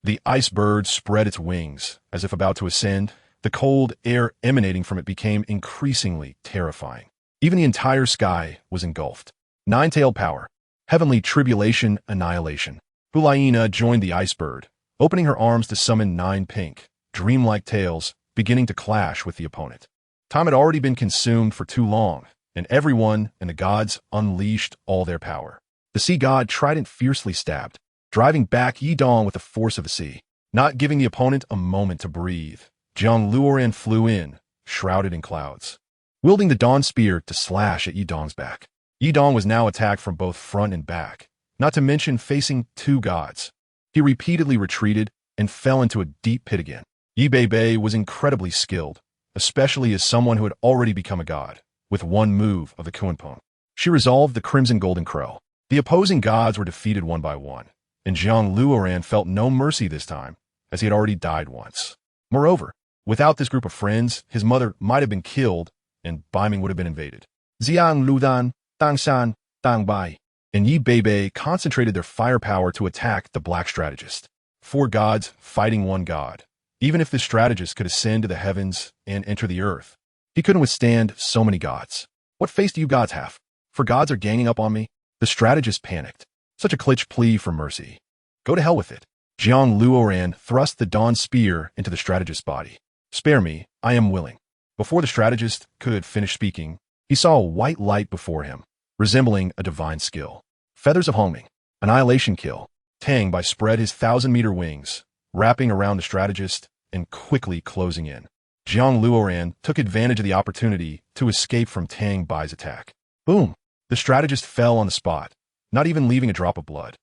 The ice bird spread its wings, as if about to ascend. The cold air emanating from it became increasingly terrifying. Even the entire sky was engulfed. 9-tailed power. Heavenly tribulation annihilation. Hulaina joined the ice bird, opening her arms to summon 9 pink, dreamlike tails, beginning to clash with the opponent. Time had already been consumed for too long, and everyone and the gods unleashed all their power. The sea god trident fiercely stabbed, driving back Yi Dong with the force of the sea. Not giving the opponent a moment to breathe, Jiang Luoran flew in, shrouded in clouds, wielding the Dawn Spear to slash at Yi Dong's back. Yi Dong was now attacked from both front and back, not to mention facing 2 gods. He repeatedly retreated and fell into a deep pit again. Yi Bei was incredibly skilled, especially as someone who had already become a god, with one move of the Kunpeng. She resolved the Crimson Golden Crow. The opposing gods were defeated one by one, and Jiang Luoran felt no mercy this time, as he had already died once. Moreover, without this group of friends, his mother might have been killed, and Beiming would have been invaded. Jiang Tang San, Tang Bai, and Yi Bei concentrated their firepower to attack the black strategist. 4 gods fighting 1 god. Even if this strategist could ascend to the heavens and enter the earth, he couldn't withstand so many gods. What face do you gods have? For gods are ganging up on me? The strategist panicked. Such a clutch plea for mercy. Go to hell with it. Jiang Luoran thrust the dawn spear into the strategist's body. Spare me, I am willing. Before the strategist could finish speaking, he saw a white light before him, resembling a divine skill. Feathers of homing. Annihilation kill. Tang Bai spread his 1,000-meter wings, wrapping around the strategist and quickly closing in. Jiang Luoran took advantage of the opportunity to escape from Tang Bai's attack. Boom! The strategist fell on the spot, not even leaving a drop of blood.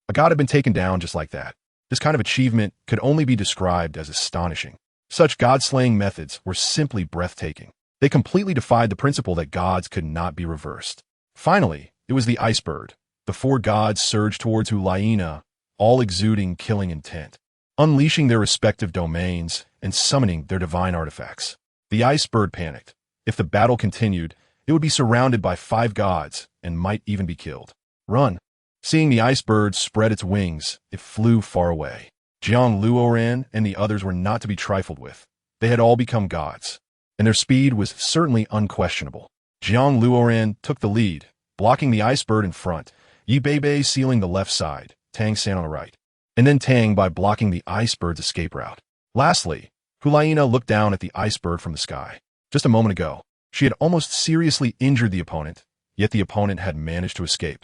A god had been taken down just like that. This kind of achievement could only be described as astonishing. Such god-slaying methods were simply breathtaking. They completely defied the principle that gods could not be reversed. Finally, it was the ice bird. The 4 gods surged towards Hulaina, all exuding killing intent, unleashing their respective domains and summoning their divine artifacts. The ice bird panicked. If the battle continued, it would be surrounded by 5 gods and might even be killed. Run! Seeing the ice bird spread its wings, it flew far away. Jiang Luoran and the others were not to be trifled with. They had all become gods, and their speed was certainly unquestionable. Jiang Luoran took the lead, blocking the ice bird in front, Yi Beibei sealing the left side, Tang San on the right, and then Tang by blocking the ice bird's escape route. Lastly, Hulaina looked down at the ice bird from the sky. Just a moment ago, she had almost seriously injured the opponent, yet the opponent had managed to escape.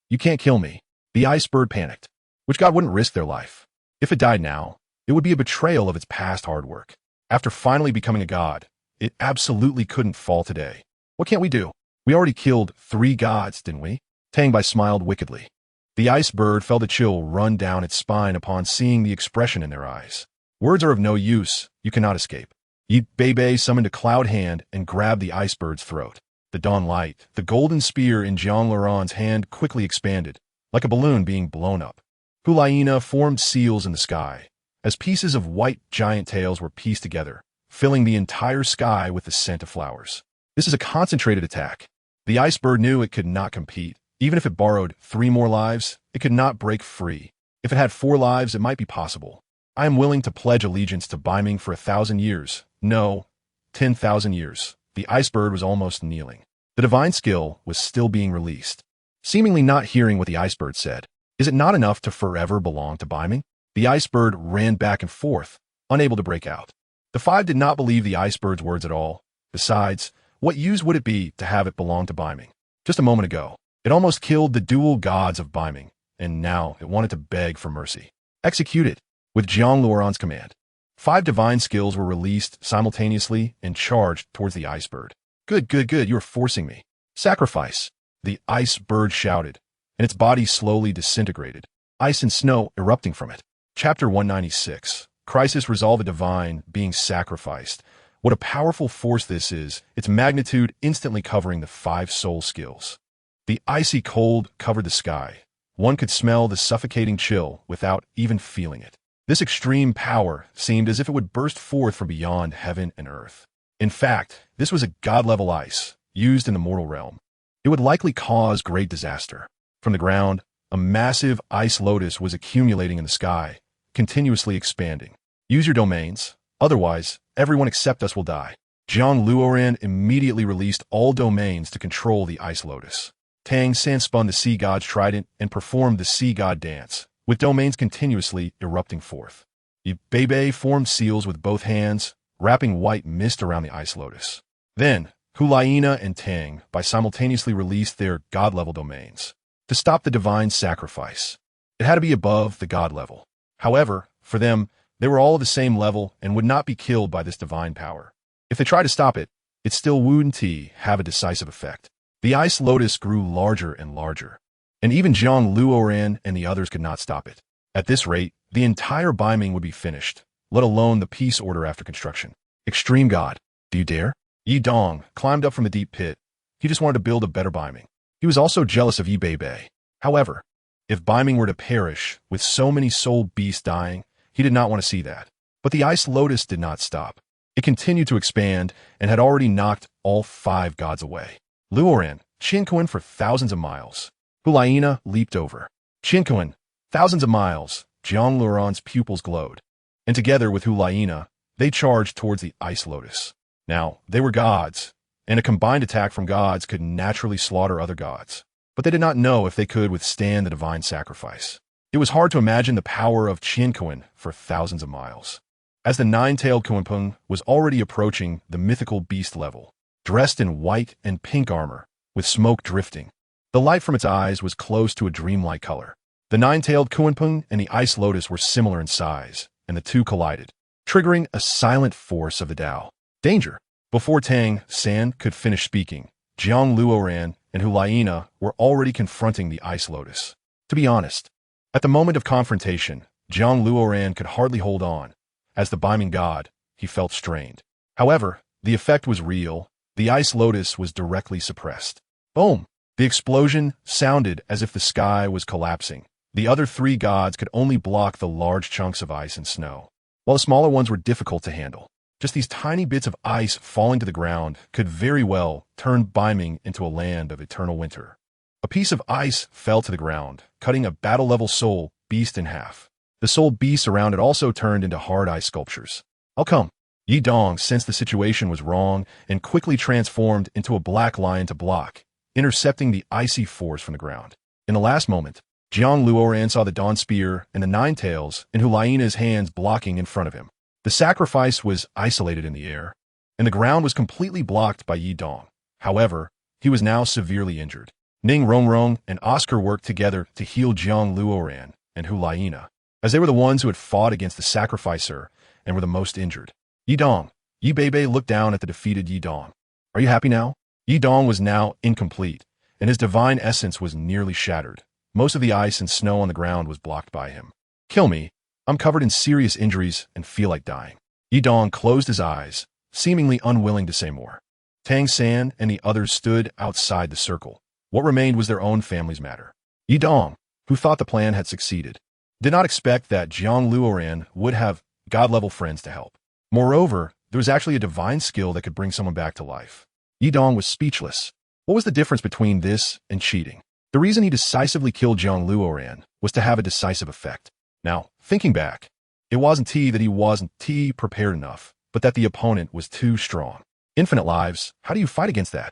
You can't kill me. The ice bird panicked. Which god wouldn't risk their life? If it died now, it would be a betrayal of its past hard work. After finally becoming a god, it absolutely couldn't fall today. What can't we do? We already killed 3 gods, didn't we? Tang Bai smiled wickedly. The ice bird felt a chill run down its spine upon seeing the expression in their eyes. Words are of no use. You cannot escape. Yi Beibei summoned a cloud hand and grabbed the ice bird's throat. The dawn light, the golden spear in Jiang Luoran's hand quickly expanded, like a balloon being blown up. Hulaina formed seals in the sky, as pieces of white giant tails were pieced together, filling the entire sky with the scent of flowers. This is a concentrated attack. The ice bird knew it could not compete. Even if it borrowed 3 more lives, it could not break free. If it had 4 lives, it might be possible. I am willing to pledge allegiance to Beiming for 1,000 years. No, 10,000 years. The ice bird was almost kneeling. The divine skill was still being released. Seemingly not hearing what the ice bird said. Is it not enough to forever belong to Beiming? The ice bird ran back and forth, unable to break out. The 5 did not believe the ice bird's words at all. Besides, what use would it be to have it belong to Beiming? Just a moment ago, it almost killed the dual gods of Beiming, and now it wanted to beg for mercy. Execute it, with Jiang Luoran's command. 5 divine skills were released simultaneously and charged towards the ice bird. Good, you are forcing me. Sacrifice, the ice bird shouted, and its body slowly disintegrated, ice and snow erupting from it. Chapter 196. Crisis Resolve a Divine Being Sacrificed. What a powerful force this is, its magnitude instantly covering the 5 soul skills. The icy cold covered the sky. One could smell the suffocating chill without even feeling it. This extreme power seemed as if it would burst forth from beyond heaven and earth. In fact, this was a god-level ice, used in the mortal realm. It would likely cause great disaster. From the ground, a massive ice lotus was accumulating in the sky, continuously expanding. Use your domains, otherwise, everyone except us will die. Jiang Luoran immediately released all domains to control the ice lotus. Tang San spun the sea god's trident and performed the sea god dance, with domains continuously erupting forth. Yi Beibei formed seals with both hands, wrapping white mist around the ice lotus. Then, Hulaina and Tang by simultaneously released their god-level domains to stop the divine sacrifice. It had to be above the god level. However, for them, they were all of the same level and would not be killed by this divine power. If they tried to stop it, it still wouldn't have a decisive effect. The ice lotus grew larger and larger, and even Jiang Luoran and the others could not stop it. At this rate, the entire Beiming would be finished, let alone the peace order after construction. Extreme God, do you dare? Yi Dong climbed up from the deep pit. He just wanted to build a better Beiming. He was also jealous of Yi Beibei. However, if Beiming were to perish, with so many soul beasts dying, he did not want to see that. But the ice lotus did not stop. It continued to expand and had already knocked all 5 gods away. Luoran, Qinkuan for thousands of miles. Hulaina leaped over. Qinkuan, thousands of miles. Jiang Luoran's pupils glowed. and together with Hulaina, they charged towards the Ice Lotus. Now, they were gods, and a combined attack from gods could naturally slaughter other gods. But they did not know if they could withstand the divine sacrifice. It was hard to imagine the power of Qianquan for thousands of miles. As the nine-tailed Kunpeng was already approaching the mythical beast level, dressed in white and pink armor, with smoke drifting. The light from its eyes was close to a dreamlike color. The nine-tailed Kunpeng and the Ice Lotus were similar in size, and the two collided, triggering a silent force of the Tao. Danger! Before Tang San could finish speaking, Jiang Luoran and Hulaina were already confronting the Ice Lotus. To be honest, at the moment of confrontation, Jiang Luoran could hardly hold on. As the Beiming god, he felt strained. However, the effect was real. The Ice Lotus was directly suppressed. Boom! The explosion sounded as if the sky was collapsing. The other three gods could only block the large chunks of ice and snow, while the smaller ones were difficult to handle. Just these tiny bits of ice falling to the ground could very well turn Beiming into a land of eternal winter. A piece of ice fell to the ground, cutting a battle-level soul beast in half. The soul beasts around it also turned into hard ice sculptures. I'll come. Yi Dong sensed the situation was wrong and quickly transformed into a black lion to block, intercepting the icy force from the ground. In the last moment, Jiang Luoran saw the Dawn Spear and the Nine Tails in Hulaina's hands blocking in front of him. The sacrifice was isolated in the air, and the ground was completely blocked by Yi Dong. However, he was now severely injured. Ning Rongrong and Oscar worked together to heal Jiang Luoran and Hulaina, as they were the ones who had fought against the sacrificer and were the most injured. Yi Dong. Yi Beibei looked down at the defeated Yi Dong. Are you happy now? Yi Dong was now incomplete, and his divine essence was nearly shattered. Most of the ice and snow on the ground was blocked by him. Kill me. I'm covered in serious injuries and feel like dying. Yi Dong closed his eyes, seemingly unwilling to say more. Tang San and the others stood outside the circle. What remained was their own family's matter. Yi Dong, who thought the plan had succeeded, did not expect that Jiang Luoran would have god-level friends to help. Moreover, there was actually a divine skill that could bring someone back to life. Yi Dong was speechless. What was the difference between this and cheating? The reason he decisively killed Jiang Luoran was to have a decisive effect. Now, thinking back, it wasn't that he wasn't prepared enough, but that the opponent was too strong. Infinite lives, how do you fight against that?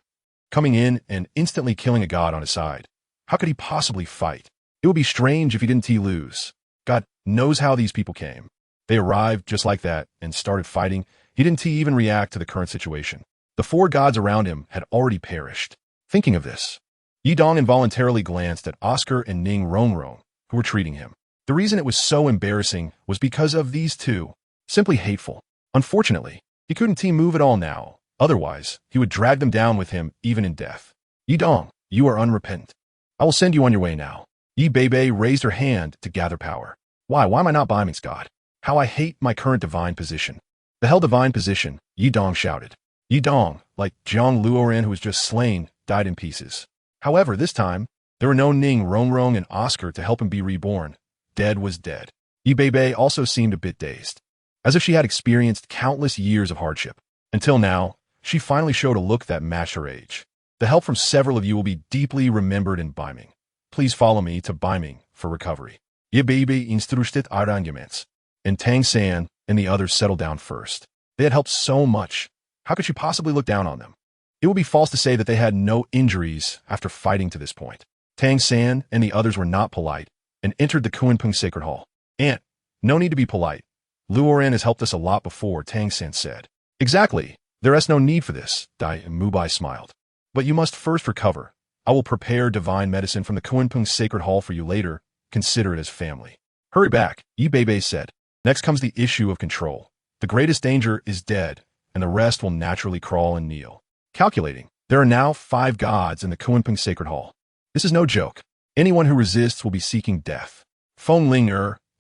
Coming in and instantly killing a god on his side. How could he possibly fight? It would be strange if he didn't lose. God knows how these people came. They arrived just like that and started fighting. He didn't even react to the current situation. The four gods around him had already perished. Thinking of this, Yi Dong involuntarily glanced at Oscar and Ning Rongrong, who were treating him. The reason it was so embarrassing was because of these two. Simply hateful. Unfortunately, he couldn't move at all now. Otherwise, he would drag them down with him even in death. Yi Dong, you are unrepentant. I will send you on your way now. Yi Beibei raised her hand to gather power. Why am I not Beiming's god? How I hate my current divine position. The hell divine position, Yi Dong shouted. Yi Dong, like Jiang Luoran who was just slain, died in pieces. However, this time, there were no Ning Rongrong and Oscar to help him be reborn. Dead was dead. Yi Beibei also seemed a bit dazed, as if she had experienced countless years of hardship. Until now, she finally showed a look that matched her age. The help from several of you will be deeply remembered in Beiming. Please follow me to Beiming for recovery. Yi Beibei instructed arrangements, and Tang San and the others settled down first. They had helped so much. How could she possibly look down on them? It would be false to say that they had no injuries after fighting to this point. Tang San and the others were not polite and entered the Kunpeng Sacred Hall. Aunt, no need to be polite. Luoran has helped us a lot before, Tang San said. Exactly. There is no need for this, Dai Mubai smiled. But you must first recover. I will prepare divine medicine from the Kunpeng Sacred Hall for you later. Consider it as family. Hurry back, Yi Beibei said. Next comes the issue of control. The greatest danger is dead, and the rest will naturally crawl and kneel. Calculating. There are now 5 gods in the Kunpeng Sacred Hall. This is no joke. Anyone who resists will be seeking death. Feng Ling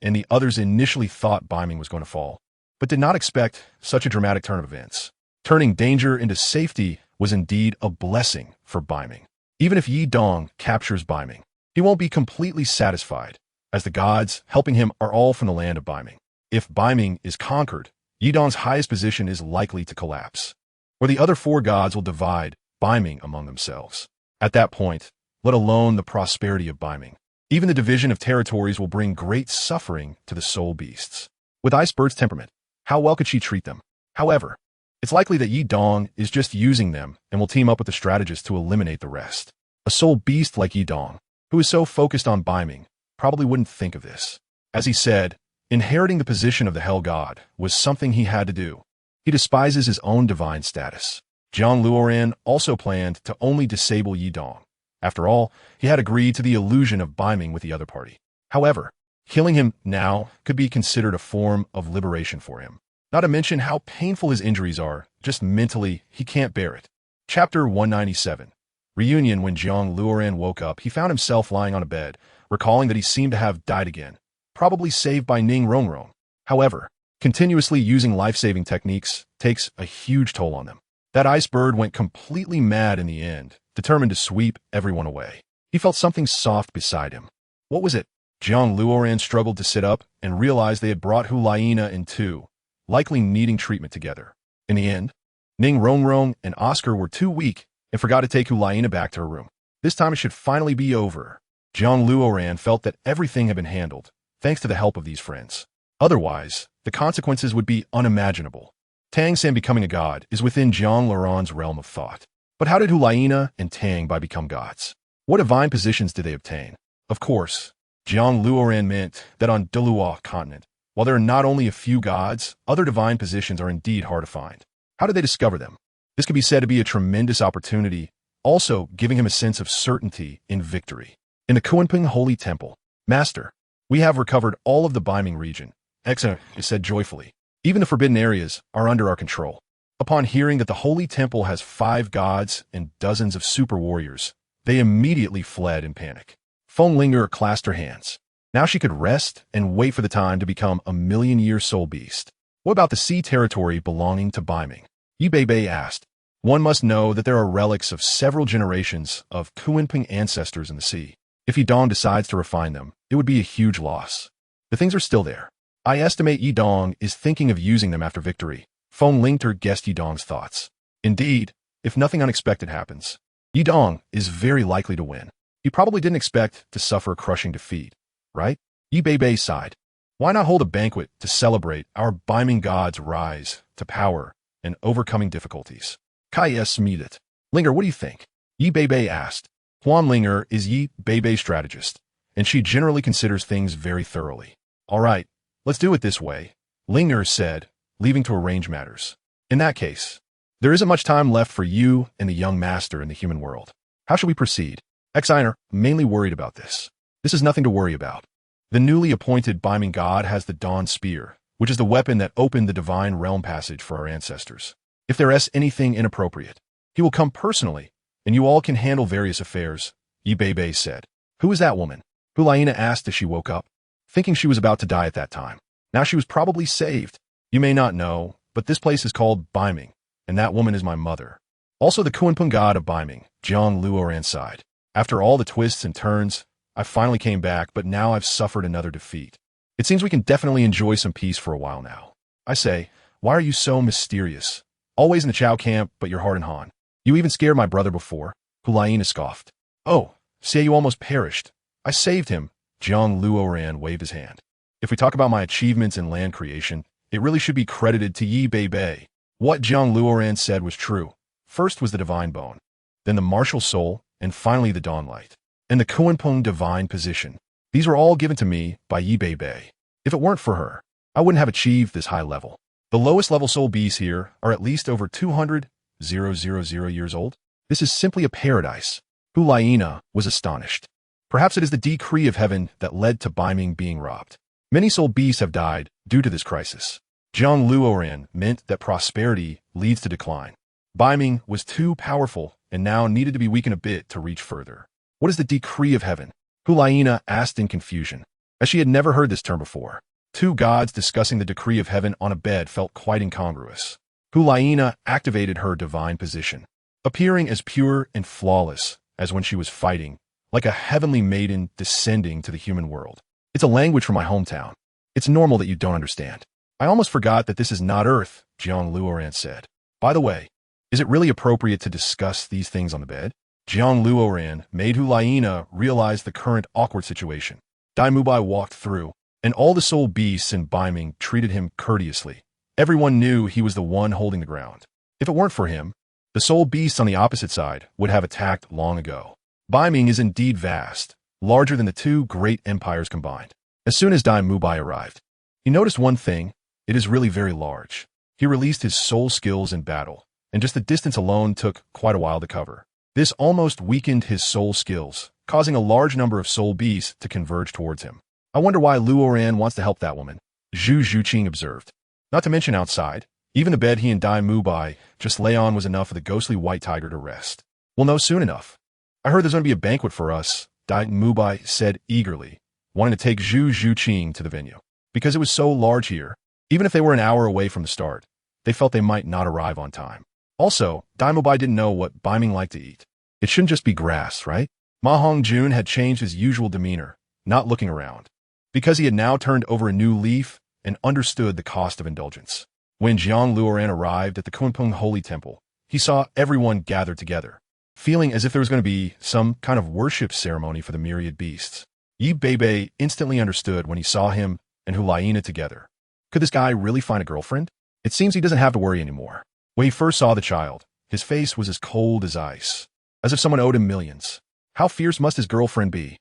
and the others initially thought Beiming was going to fall, but did not expect such a dramatic turn of events. Turning danger into safety was indeed a blessing for Beiming. Even if Yi Dong captures Beiming, he won't be completely satisfied, as the gods helping him are all from the land of Beiming. If Beiming is conquered, Yi Dong's highest position is likely to collapse, where the other 4 gods will divide Beiming among themselves. At that point, let alone the prosperity of Beiming, even the division of territories will bring great suffering to the soul beasts. With Icebird's temperament, how well could she treat them? However, it's likely that Yi Dong is just using them and will team up with the strategist to eliminate the rest. A soul beast like Yi Dong, who is so focused on Beiming, probably wouldn't think of this. As he said, inheriting the position of the Hell God was something he had to do. He despises his own divine status. Jiang Luoran also planned to only disable Yi Dong. After all, he had agreed to the illusion of Beiming with the other party. However, killing him now could be considered a form of liberation for him. Not to mention how painful his injuries are, just mentally, he can't bear it. Chapter 197. Reunion. When Jiang Luoran woke up, he found himself lying on a bed, recalling that he seemed to have died again, probably saved by Ning Rongrong. However, continuously using life-saving techniques takes a huge toll on them. That ice bird went completely mad in the end, determined to sweep everyone away. He felt something soft beside him. What was it? Jiang Luoran struggled to sit up and realized they had brought Hulaina in too, likely needing treatment together. In the end, Ning Rongrong and Oscar were too weak and forgot to take Hulaina back to her room. This time it should finally be over. Jiang Luoran felt that everything had been handled, thanks to the help of these friends. Otherwise, the consequences would be unimaginable. Tang San becoming a god is within Jiang Luoran's realm of thought. But how did Hulaina and Tang Bai become gods? What divine positions did they obtain? Of course, Jiang Luoran meant that on Douluo continent, while there are not only a few gods, other divine positions are indeed hard to find. How did they discover them? This could be said to be a tremendous opportunity, also giving him a sense of certainty in victory. In the Kunping Holy Temple, Master, we have recovered all of the Beiming region, Exa said joyfully. Even the forbidden areas are under our control. Upon hearing that the Holy Temple has 5 gods and dozens of super warriors, they immediately fled in panic. Feng Linger clasped her hands. Now she could rest and wait for the time to become a million-year soul beast. What about the sea territory belonging to Beiming? Yi Beibei asked. One must know that there are relics of several generations of Kunping ancestors in the sea. If Yi Dong decides to refine them, it would be a huge loss. The things are still there. I estimate Yi Dong is thinking of using them after victory. Feng Lingter guessed Yi Dong's thoughts. Indeed, if nothing unexpected happens, Yi Dong is very likely to win. He probably didn't expect to suffer a crushing defeat, right? Yi Beibei sighed. Why not hold a banquet to celebrate our Beiming god's rise to power and overcoming difficulties? Kai S. Medet. Linger, what do you think? Yi Beibei asked. Huan Linger is Yi Beibei's strategist, and she generally considers things very thoroughly. All right, let's do it this way, Linger said, leaving to arrange matters. In that case, there isn't much time left for you and the young master in the human world. How should we proceed? Exiner, mainly worried about this. This is nothing to worry about. The newly appointed Beiming god has the Dawn Spear, which is the weapon that opened the divine realm passage for our ancestors. If there is anything inappropriate, he will come personally, and you all can handle various affairs, Yi Beibei said. Who is that woman? Hulaina asked as she woke up, thinking she was about to die at that time. Now she was probably saved. You may not know, but this place is called Beiming, and that woman is my mother. Also the Kunping god of Beiming, Jiang Luoran sighed. After all the twists and turns, I finally came back, but now I've suffered another defeat. It seems we can definitely enjoy some peace for a while now. I say, why are you so mysterious? Always in the Chow camp, but you're hard and Han. You even scared my brother before, Hulaina scoffed. Oh, say you almost perished. I saved him, Jiang Luoran waved his hand. If we talk about my achievements in land creation, it really should be credited to Yi Beibei. What Jiang Luoran said was true. First was the divine bone, then the martial soul, and finally the dawn light, and the Kunping divine position. These were all given to me by Yi Beibei. If it weren't for her, I wouldn't have achieved this high level. The lowest level soul beasts here are at least over 200,000 years old. This is simply a paradise. Hulaina was astonished. Perhaps it is the decree of heaven that led to Beiming being robbed. Many soul beasts have died due to this crisis. Jiang Luoran meant that prosperity leads to decline. Beiming was too powerful and now needed to be weakened a bit to reach further. What is the decree of heaven? Hulaina asked in confusion, as she had never heard this term before. Two gods discussing the decree of heaven on a bed felt quite incongruous. Hulaina activated her divine position, appearing as pure and flawless as when she was fighting, like a heavenly maiden descending to the human world. It's a language from my hometown. It's normal that you don't understand. I almost forgot that this is not Earth, Jiang Luoran said. By the way, is it really appropriate to discuss these things on the bed? Jiang Luoran made Hulaina realize the current awkward situation. Dai Mubai walked through, and all the soul beasts in Beiming treated him courteously. Everyone knew he was the one holding the ground. If it weren't for him, the soul beasts on the opposite side would have attacked long ago. Beiming is indeed vast, larger than the two great empires combined. As soon as Dai Mubai arrived, he noticed one thing: it is really very large. He released his soul skills in battle, and just the distance alone took quite a while to cover. This almost weakened his soul skills, causing a large number of soul beasts to converge towards him. I wonder why Luoran wants to help that woman, Zhu Zhuqing observed. Not to mention outside, even the bed he and Dai Mubai just lay on was enough for the ghostly white tiger to rest. We'll know soon enough. I heard there's going to be a banquet for us, Dai Mubai said eagerly, wanting to take Zhu Zhuqing to the venue. Because it was so large here, even if they were an hour away from the start, they felt they might not arrive on time. Also, Dai Mubai didn't know what Beiming liked to eat. It shouldn't just be grass, right? Ma Hongjun had changed his usual demeanor, not looking around, because he had now turned over a new leaf and understood the cost of indulgence. When Jiang Luoran arrived at the Kunpeng Holy Temple, he saw everyone gathered together, feeling as if there was going to be some kind of worship ceremony for the myriad beasts. Yi Beibei instantly understood when he saw him and Hulaina together. Could this guy really find a girlfriend? It seems he doesn't have to worry anymore. When he first saw the child, his face was as cold as ice, as if someone owed him millions. How fierce must his girlfriend be?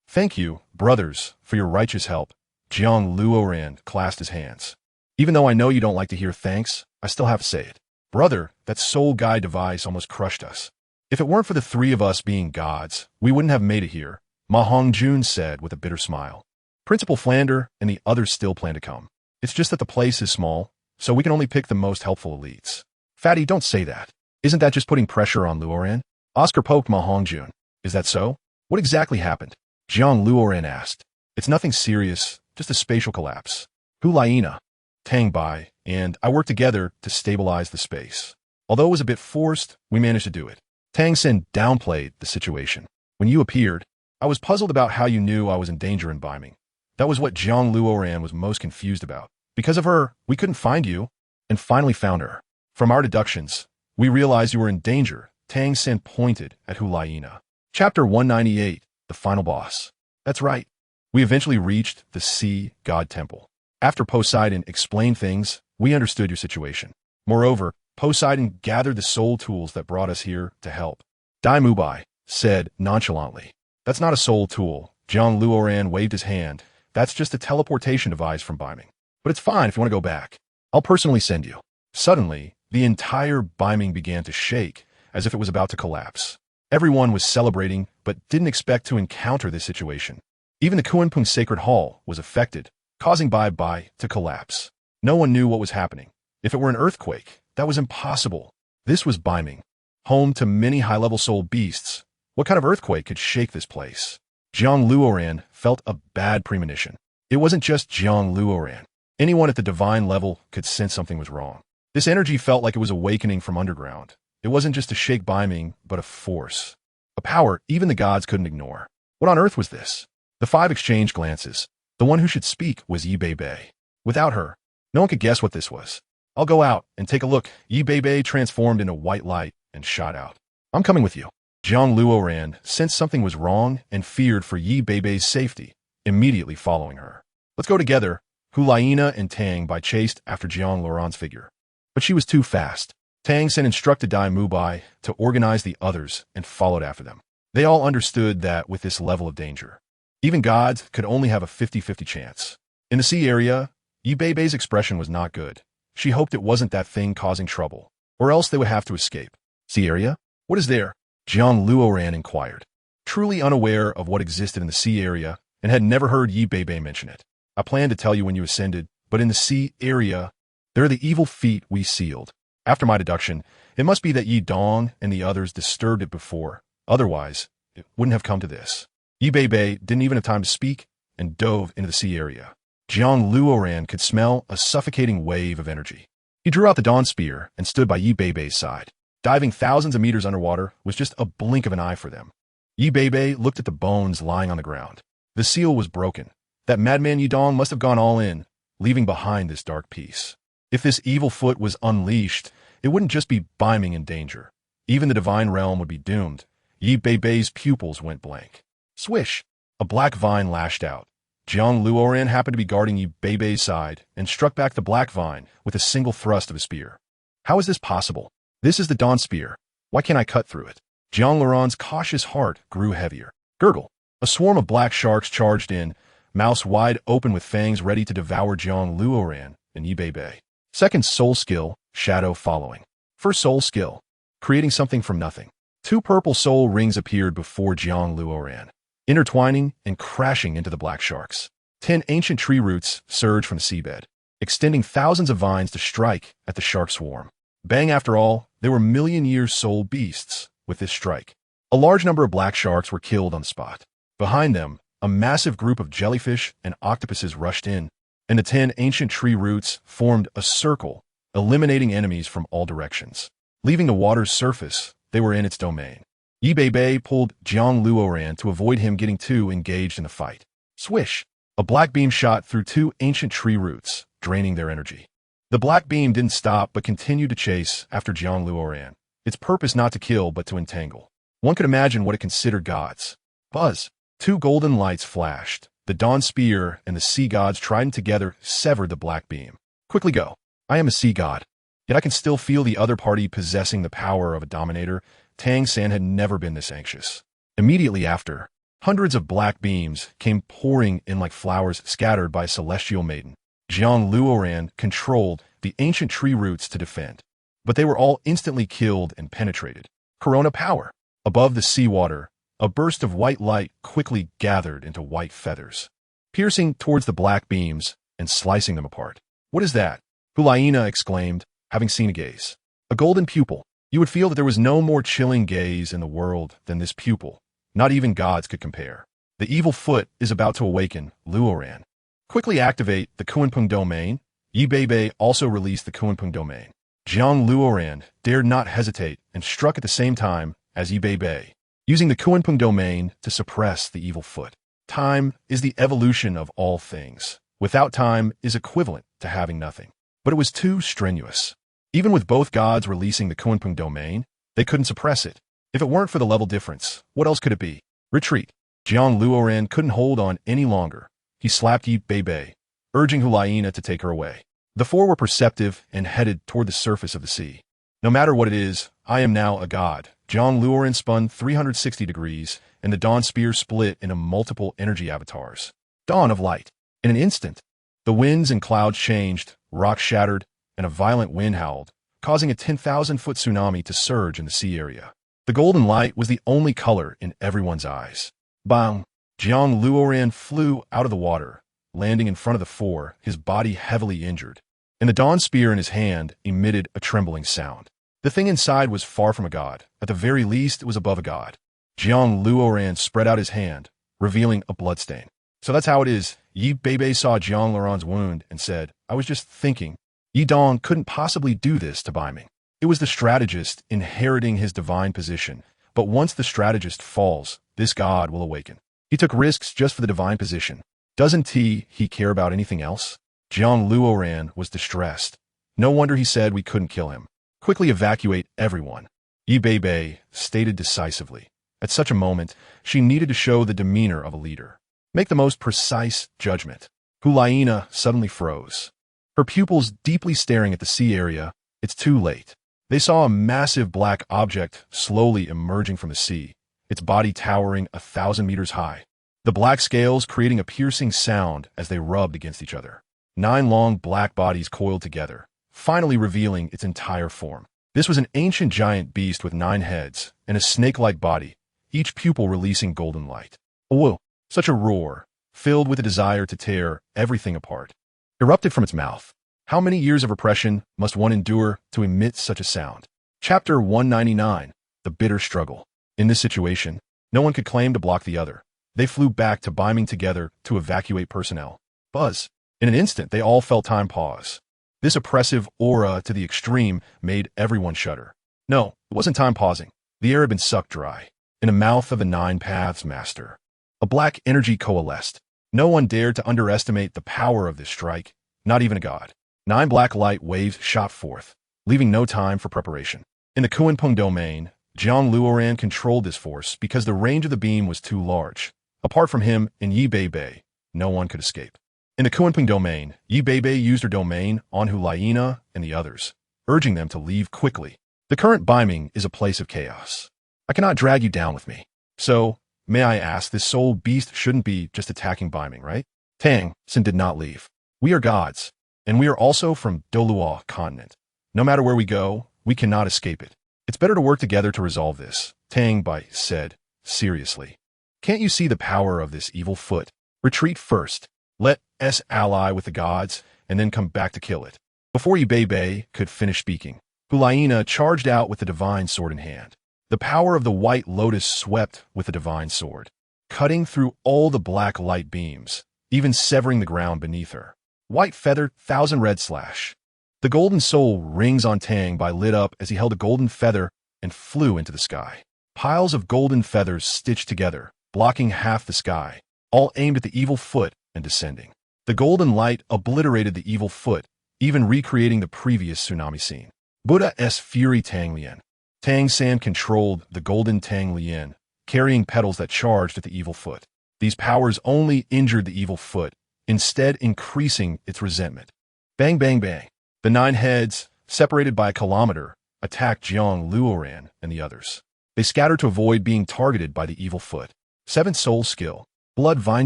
Thank you, brothers, for your righteous help. Jiang Luoran clasped his hands. Even though I know you don't like to hear thanks, I still have to say it. Brother, that soul guide device almost crushed us. If it weren't for the three of us being gods, we wouldn't have made it here, Ma Hongjun said with a bitter smile. Principal Flander and the others still plan to come. It's just that the place is small, so we can only pick the most helpful elites. Fatty, don't say that. Isn't that just putting pressure on Luoran? Oscar poked Ma Hongjun. Is that so? What exactly happened? Jiang Luoran asked. It's nothing serious, just a spatial collapse. Hulaina, Tang Bai, and I worked together to stabilize the space. Although it was a bit forced, we managed to do it. Tang Sen downplayed the situation. When you appeared, I was puzzled about how you knew I was in danger in Beiming. That was what Jiang Luoran was most confused about. Because of her, we couldn't find you, and finally found her. From our deductions, we realized you were in danger. Tang Sen pointed at Hulaina. Chapter 198, the final boss. That's right. We eventually reached the Sea God Temple. After Poseidon explained things, we understood your situation. Moreover, Poseidon gathered the soul tools that brought us here to help. Dai Mubai said nonchalantly. That's not a soul tool. Jiang Luoran waved his hand. That's just a teleportation device from Beiming. But it's fine if you want to go back. I'll personally send you. Suddenly, the entire Beiming began to shake, as if it was about to collapse. Everyone was celebrating, but didn't expect to encounter this situation. Even the Kunpeng Sacred Hall was affected, causing Bai to collapse. No one knew what was happening. If it were an earthquake, that was impossible. This was Beiming, home to many high-level soul beasts. What kind of earthquake could shake this place? Jiang Luoran felt a bad premonition. It wasn't just Jiang Luoran. Anyone at the divine level could sense something was wrong. This energy felt like it was awakening from underground. It wasn't just to shake Beiming, but a force. A power even the gods couldn't ignore. What on earth was this? The five exchanged glances. The one who should speak was Yi Beibei. Without her, no one could guess what this was. I'll go out and take a look. Yi Beibei transformed into white light and shot out. I'm coming with you. Jiang Luoran sensed something was wrong and feared for Yi Beibei's safety, immediately following her. Let's go together. Hulaina and Tang Bai chased after Jiang Luoran's figure. But she was too fast. Tang Sen instructed Dai Mubai to organize the others and followed after them. They all understood that with this level of danger, even gods could only have a 50-50 chance. In the sea area, Yi Beibei's expression was not good. She hoped it wasn't that thing causing trouble, or else they would have to escape. Sea area? What is there? Jiang Luoran inquired, truly unaware of what existed in the sea area and had never heard Yi Beibei mention it. I planned to tell you when you ascended, but in the sea area, there are the evil feet we sealed. After my deduction, it must be that Yi Dong and the others disturbed it before. Otherwise, it wouldn't have come to this. Yi Beibei didn't even have time to speak and dove into the sea area. Jiang Luoran could smell a suffocating wave of energy. He drew out the Dawn Spear and stood by Yi Beibei's side. Diving thousands of meters underwater was just a blink of an eye for them. Yi Beibei looked at the bones lying on the ground. The seal was broken. That madman Yi Dong must have gone all in, leaving behind this dark piece. If this evil foot was unleashed, it wouldn't just be Beiming in danger. Even the divine realm would be doomed. Yi Beibei's pupils went blank. Swish! A black vine lashed out. Jiang Luoran happened to be guarding Yi Beibei's side and struck back the black vine with a single thrust of his spear. How is this possible? This is the Dawn Spear. Why can't I cut through it? Jiang Luoran's cautious heart grew heavier. Gurgle. A swarm of black sharks charged in, mouths wide open with fangs ready to devour Jiang Luoran and Yi Beibei. Second soul skill, shadow following. First soul skill, creating something from nothing. 2 purple soul rings appeared before Jiang Luoran, intertwining and crashing into the black sharks. 10 ancient tree roots surged from the seabed, extending thousands of vines to strike at the shark swarm. Bang, after all, they were million-year soul beasts with this strike. A large number of black sharks were killed on the spot. Behind them, a massive group of jellyfish and octopuses rushed in, and the 10 ancient tree roots formed a circle, eliminating enemies from all directions. Leaving the water's surface, they were in its domain. Yi Beibei pulled Jiang Luoran to avoid him getting too engaged in the fight. Swish! A black beam shot through 2 ancient tree roots, draining their energy. The black beam didn't stop but continued to chase after Jiang Luoran, its purpose not to kill but to entangle. One could imagine what it considered gods. Buzz! 2 golden lights flashed. The Dawn Spear and the Sea God's trident together severed the black beam. Quickly go. I am a sea god. Yet I can still feel the other party possessing the power of a dominator. Tang San had never been this anxious. Immediately after, hundreds of black beams came pouring in like flowers scattered by a celestial maiden. Jiang Luoran controlled the ancient tree roots to defend, but they were all instantly killed and penetrated. Corona power. Above the seawater, a burst of white light quickly gathered into white feathers, piercing towards the black beams and slicing them apart. What is that? Hulaina exclaimed, having seen a gaze. A golden pupil. You would feel that there was no more chilling gaze in the world than this pupil. Not even gods could compare. The evil foot is about to awaken, Luoran. Quickly activate the Kunpeng domain. Yi Beibei also released the Kunpeng domain. Jiang Luoran dared not hesitate and struck at the same time as Yi Beibei, using the Kunpeng domain to suppress the evil foot. Time is the evolution of all things. Without time is equivalent to having nothing. But it was too strenuous. Even with both gods releasing the Kunpeng domain, they couldn't suppress it. If it weren't for the level difference, what else could it be? Retreat. Jiang Luoran couldn't hold on any longer. He slapped Yi Beibei, urging Hulaina to take her away. The 4 were perceptive and headed toward the surface of the sea. No matter what it is, I am now a god. Jiang Luoran spun 360 degrees, and the Dawn Spear split into multiple energy avatars. Dawn of light. In an instant, the winds and clouds changed, rocks shattered, and a violent wind howled, causing a 10,000-foot tsunami to surge in the sea area. The golden light was the only color in everyone's eyes. Bang! Jiang Luoran flew out of the water, landing in front of the 4, his body heavily injured, and the Dawn Spear in his hand emitted a trembling sound. The thing inside was far from a god. At the very least, it was above a god. Jiang Luoran spread out his hand, revealing a bloodstain. So that's how it is. Yi Beibei saw Jiang Luoran's wound and said, I was just thinking, Yi Dong couldn't possibly do this to Beiming. It was the strategist inheriting his divine position, but once the strategist falls, this god will awaken. He took risks just for the divine position. Doesn't he care about anything else? Jiang Luoran was distressed. No wonder he said we couldn't kill him. Quickly evacuate everyone. Yi Beibei stated decisively. At such a moment, she needed to show the demeanor of a leader. Make the most precise judgment. Hulaina suddenly froze. Her pupils deeply staring at the sea area. It's too late. They saw a massive black object slowly emerging from the sea, its body towering 1,000 meters high. The black scales creating a piercing sound as they rubbed against each other. 9 long black bodies coiled together, finally revealing its entire form. This was an ancient giant beast with 9 heads and a snake-like body, each pupil releasing golden light. Whoa! Such a roar, filled with a desire to tear everything apart, erupted from its mouth. How many years of repression must one endure to emit such a sound? Chapter 199, The Bitter Struggle. In this situation, no one could claim to block the other. They flew back to Beiming together to evacuate personnel. Buzz. In an instant, they all felt time pause. This oppressive aura to the extreme made everyone shudder. No, it wasn't time pausing. The air had been sucked dry. In the mouth of the 9 Paths Master, a black energy coalesced. No one dared to underestimate the power of this strike, not even a god. 9 black light waves shot forth, leaving no time for preparation. In the Kunpeng domain, Jiang Luoran controlled this force because the range of the beam was too large. Apart from him and Yi Beibei, no one could escape. In the Kunping domain, Yi Beibei used her domain on Hulaina and the others, urging them to leave quickly. The current Beiming is a place of chaos. I cannot drag you down with me. So, may I ask, this soul beast shouldn't be just attacking Beiming, right? Tang Xin did not leave. We are gods, and we are also from Douluo continent. No matter where we go, we cannot escape it. It's better to work together to resolve this, Tang Bai said, seriously. Can't you see the power of this evil foot? Retreat first. Let us ally with the gods, and then come back to kill it. Before Yi Beibei could finish speaking, Hulaina charged out with the divine sword in hand. The power of the white lotus swept with the divine sword, cutting through all the black light beams, even severing the ground beneath her. White feather, thousand red slash. The golden soul rings on Tang Bai lit up as he held a golden feather and flew into the sky. Piles of golden feathers stitched together, blocking half the sky, all aimed at the evil foot and descending. The golden light obliterated the evil foot, even recreating the previous tsunami scene. Buddha-s fury Tang Lian. Tang San controlled the golden Tang Lian, carrying petals that charged at the evil foot. These powers only injured the evil foot, instead increasing its resentment. Bang, bang, bang. The 9 heads, separated by a kilometer, attacked Jiang Luoran and the others. They scattered to avoid being targeted by the evil foot. 7th soul skill. Blood vine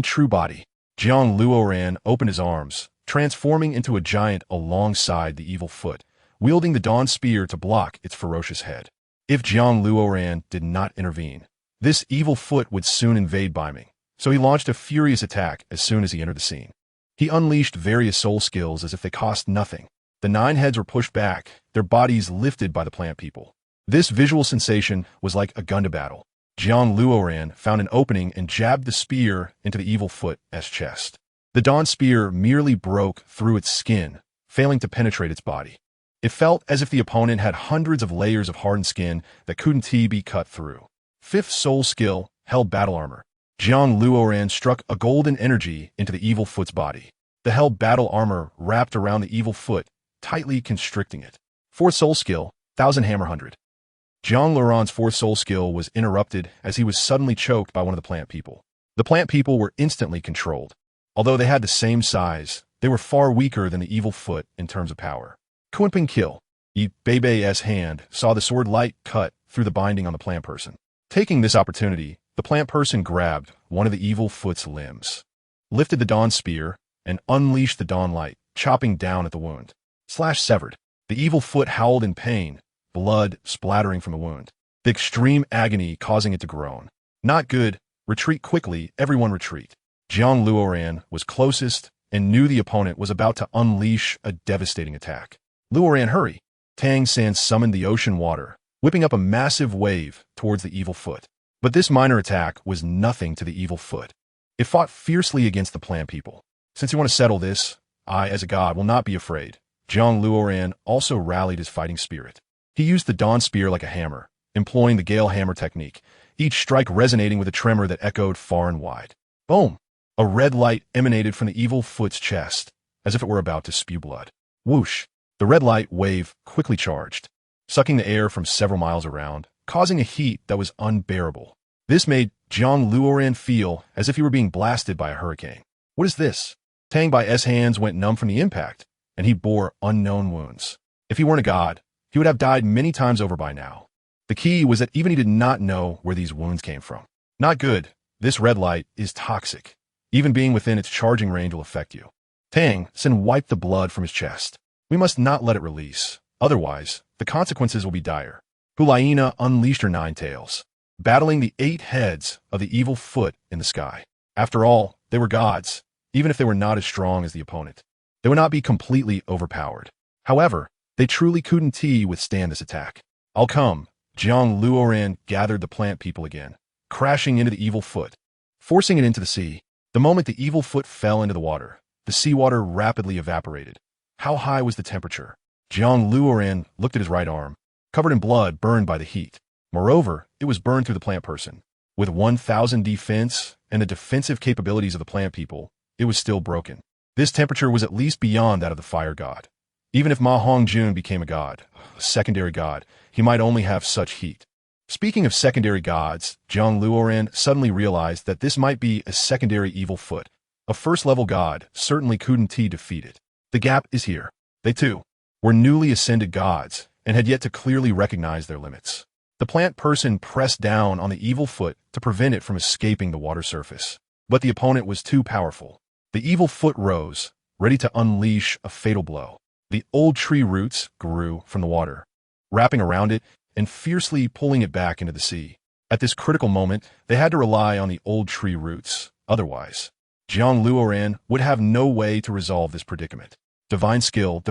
true body. Jiang Luoran opened his arms, transforming into a giant alongside the evil foot, wielding the dawn spear to block its ferocious head. If Jiang Luoran did not intervene, this evil foot would soon invade Beiming, so he launched a furious attack as soon as he entered the scene. He unleashed various soul skills as if they cost nothing. The 9 heads were pushed back, their bodies lifted by the plant people. This visual sensation was like a gun to battle. Jiang Luoran found an opening and jabbed the spear into the evil foot's chest. The dawn spear merely broke through its skin, failing to penetrate its body. It felt as if the opponent had hundreds of layers of hardened skin that couldn't be cut through. 5th soul skill, held battle armor. Jiang Luoran struck a golden energy into the evil foot's body. The held battle armor wrapped around the evil foot, tightly constricting it. 4th soul skill, 1000 hammer 100. JiangLuoran's 4th soul skill was interrupted as he was suddenly choked by one of the plant people. The plant people were instantly controlled. Although they had the same size, they were far weaker than the evil foot in terms of power. Kunping kill. Yi Beibei's hand saw the sword light cut through the binding on the plant person. Taking this opportunity, the plant person grabbed one of the evil foot's limbs, lifted the dawn spear, and unleashed the dawn light, chopping down at the wound. Severed. The evil foot howled in pain, blood splattering from the wound. The extreme agony causing it to groan. Not good. Retreat quickly, everyone retreat. Jiang Luoran was closest and knew the opponent was about to unleash a devastating attack. Luoran, hurry. Tang San summoned the ocean water, whipping up a massive wave towards the evil foot. But this minor attack was nothing to the evil foot. It fought fiercely against the plant people. Since you want to settle this, I, as a god, will not be afraid. Jiang Luoran also rallied his fighting spirit. He used the dawn spear like a hammer, employing the gale hammer technique, each strike resonating with a tremor that echoed far and wide. Boom! A red light emanated from the evil foot's chest, as if it were about to spew blood. Whoosh! The red light wave quickly charged, sucking the air from several miles around, causing a heat that was unbearable. This made Jiang Luoran feel as if he were being blasted by a hurricane. What is this? Tang Bai's hands went numb from the impact, and he bore unknown wounds. If he weren't a god, he would have died many times over by now. The key was that even he did not know where these wounds came from. Not good. This red light is toxic. Even being within its charging range will affect you. Tang Xin wiped the blood from his chest. We must not let it release. Otherwise, the consequences will be dire. Hulaina unleashed her 9 tails, battling the 8 heads of the evil foot in the sky. After all, they were gods, even if they were not as strong as the opponent. They would not be completely overpowered. However, they truly couldn't withstand this attack. I'll come. Jiang Luoran gathered the plant people again, crashing into the evil foot, forcing it into the sea. The moment the evil foot fell into the water, the seawater rapidly evaporated. How high was the temperature? Jiang Luoran looked at his right arm, covered in blood burned by the heat. Moreover, it was burned through the plant person. With 1,000 defense and the defensive capabilities of the plant people, it was still broken. This temperature was at least beyond that of the fire god. Even if Ma Hongjun became a god, a secondary god, he might only have such heat. Speaking of secondary gods, Jiang Luoran suddenly realized that this might be a secondary evil foot, A first-level god certainly couldn't defeat it. The gap is here. They, too, were newly ascended gods and had yet to clearly recognize their limits. The plant person pressed down on the evil foot to prevent it from escaping the water surface. But the opponent was too powerful. The evil foot rose, ready to unleash a fatal blow. The old tree roots grew from the water, wrapping around it and fiercely pulling it back into the sea. At this critical moment, they had to rely on the old tree roots. Otherwise, JiangLuoran would have no way to resolve this predicament. Divine skill,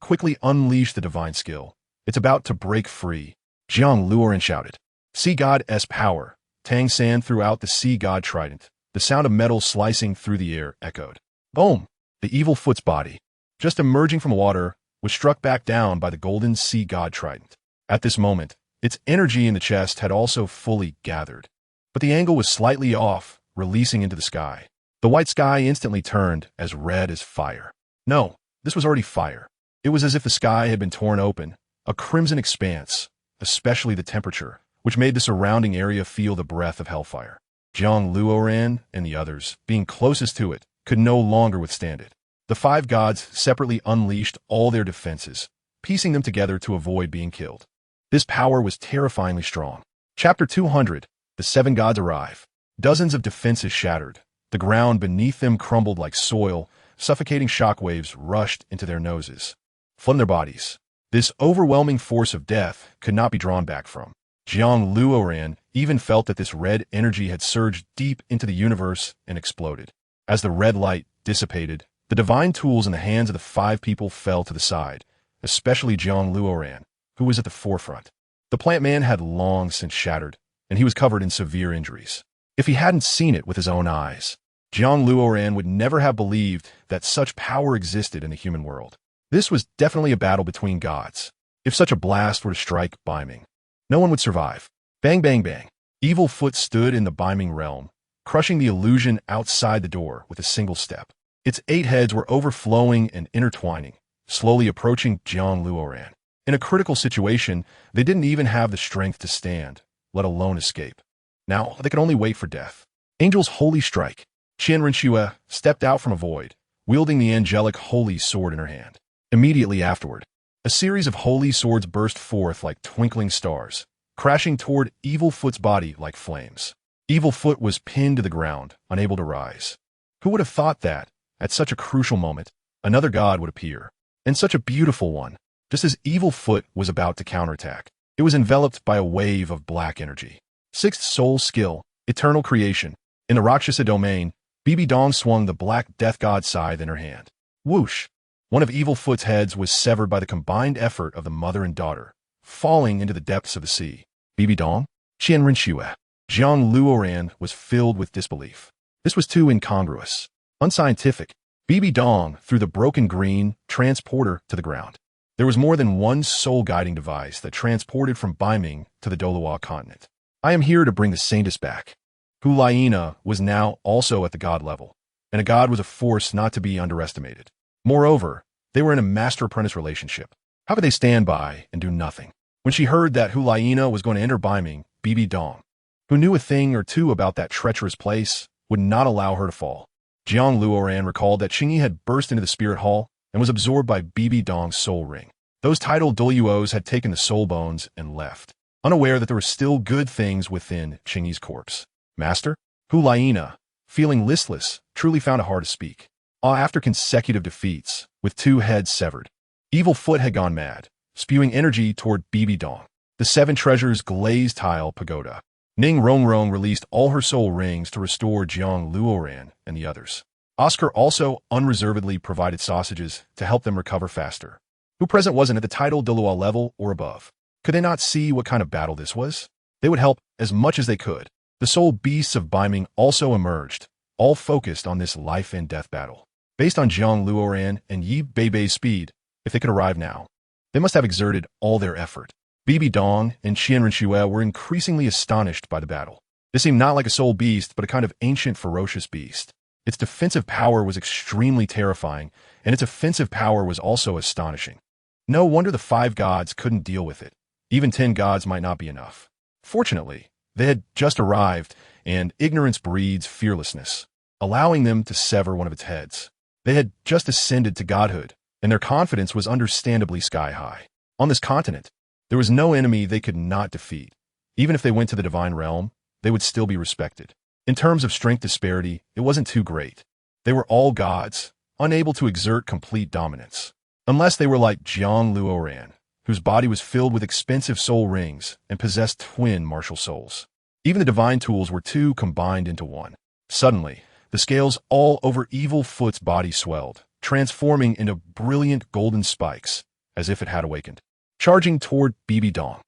quickly unleash the divine skill. It's about to break free. Jiang Luoran shouted. Sea God's power. Tang San threw out the sea god trident. The sound of metal slicing through the air echoed. Boom! The evil foot's body, just emerging from water, was struck back down by the golden sea god trident. At this moment, its energy in the chest had also fully gathered. But the angle was slightly off, releasing into the sky. The white sky instantly turned as red as fire. No, this was already fire. It was as if the sky had been torn open, a crimson expanse, especially the temperature, which made the surrounding area feel the breath of hellfire. Jiang Luoran and the others, being closest to it, could no longer withstand it. The five gods separately unleashed all their defenses, piecing them together to avoid being killed. This power was terrifyingly strong. Chapter 200. The seven gods arrive. Dozens of defenses shattered. The ground beneath them crumbled like soil. Suffocating shockwaves rushed into their noses, from their bodies. This overwhelming force of death could not be drawn back from. Jiang Luoran even felt that this red energy had surged deep into the universe and exploded. As the red light dissipated, the divine tools in the hands of the five people fell to the side, especially Jiang Luoran, who was at the forefront. The plant man had long since shattered, and he was covered in severe injuries. If he hadn't seen it with his own eyes, Jiang Luoran would never have believed that such power existed in the human world. This was definitely a battle between gods. If such a blast were to strike Beiming, no one would survive. Bang, bang, bang. Evil Foot stood in the Beiming realm, crushing the illusion outside the door with a single step. Its 8 heads were overflowing and intertwining, slowly approaching Jiang Luoran. In a critical situation, they didn't even have the strength to stand, let alone escape. Now, they could only wait for death. Angel's Holy Strike. Qianrenxue stepped out from a void, wielding the angelic holy sword in her hand. Immediately afterward, a series of holy swords burst forth like twinkling stars, crashing toward Evil Foot's body like flames. Evil Foot was pinned to the ground, unable to rise. Who would have thought that, at such a crucial moment, another god would appear, and such a beautiful one, just as Evil Foot was about to counterattack? It was enveloped by a wave of black energy. Sixth soul skill, eternal creation. In the Rakshasa domain, Bibi Dong swung the black death god scythe in her hand. Whoosh! One of Evil Foot's heads was severed by the combined effort of the mother and daughter, falling into the depths of the sea. Bibi Dong? Qianrenxue. Jiang Luoran was filled with disbelief. This was too incongruous. Unscientific. Bibi Dong threw the broken green transporter to the ground. There was more than one soul-guiding device that transported from Beiming to the Douluo continent. I am here to bring the saintess back. Hulaina was now also at the god level, and a god was a force not to be underestimated. Moreover, they were in a master-apprentice relationship. How could they stand by and do nothing? When she heard that Hulaina was going to enter Beiming, Bibi Dong, who knew a thing or two about that treacherous place, would not allow her to fall. Jiang Luoran recalled that Qingyi had burst into the spirit hall and was absorbed by Bibi Dong's soul ring. Those Title Douluos had taken the soul bones and left, unaware that there were still good things within Qingyi's corpse. Master? Hulaina, feeling listless, truly found it hard to speak. After consecutive defeats, with 2 heads severed, Evil Foot had gone mad, spewing energy toward Bibi Dong. The 7 treasures glazed tile pagoda. Ning Rongrong released all her soul rings to restore Jiang Luoran and the others. Oscar also unreservedly provided sausages to help them recover faster. Who present wasn't at the Title Douluo level or above. Could they not see what kind of battle this was? They would help as much as they could. The soul beasts of Beiming also emerged, all focused on this life and death battle. Based on Jiang Luoran and Yi Beibei's speed, if they could arrive now, they must have exerted all their effort. Bibi Dong and Qianrenxue were increasingly astonished by the battle. This seemed not like a soul beast, but a kind of ancient ferocious beast. Its defensive power was extremely terrifying, and its offensive power was also astonishing. No wonder the 5 gods couldn't deal with it. Even 10 gods might not be enough. Fortunately, they had just arrived, and ignorance breeds fearlessness. allowing them to sever one of its heads. They had just ascended to godhood, and their confidence was understandably sky-high. On this continent, there was no enemy they could not defeat. Even if they went to the divine realm, they would still be respected. In terms of strength disparity, it wasn't too great. They were all gods, unable to exert complete dominance. Unless they were like Jiang Luoran, whose body was filled with expensive soul rings and possessed twin martial souls. Even the divine tools were two combined into one. Suddenly, the scales all over Evil Foot's body swelled, transforming into brilliant golden spikes, as if it had awakened. Charging toward Bibi Dong.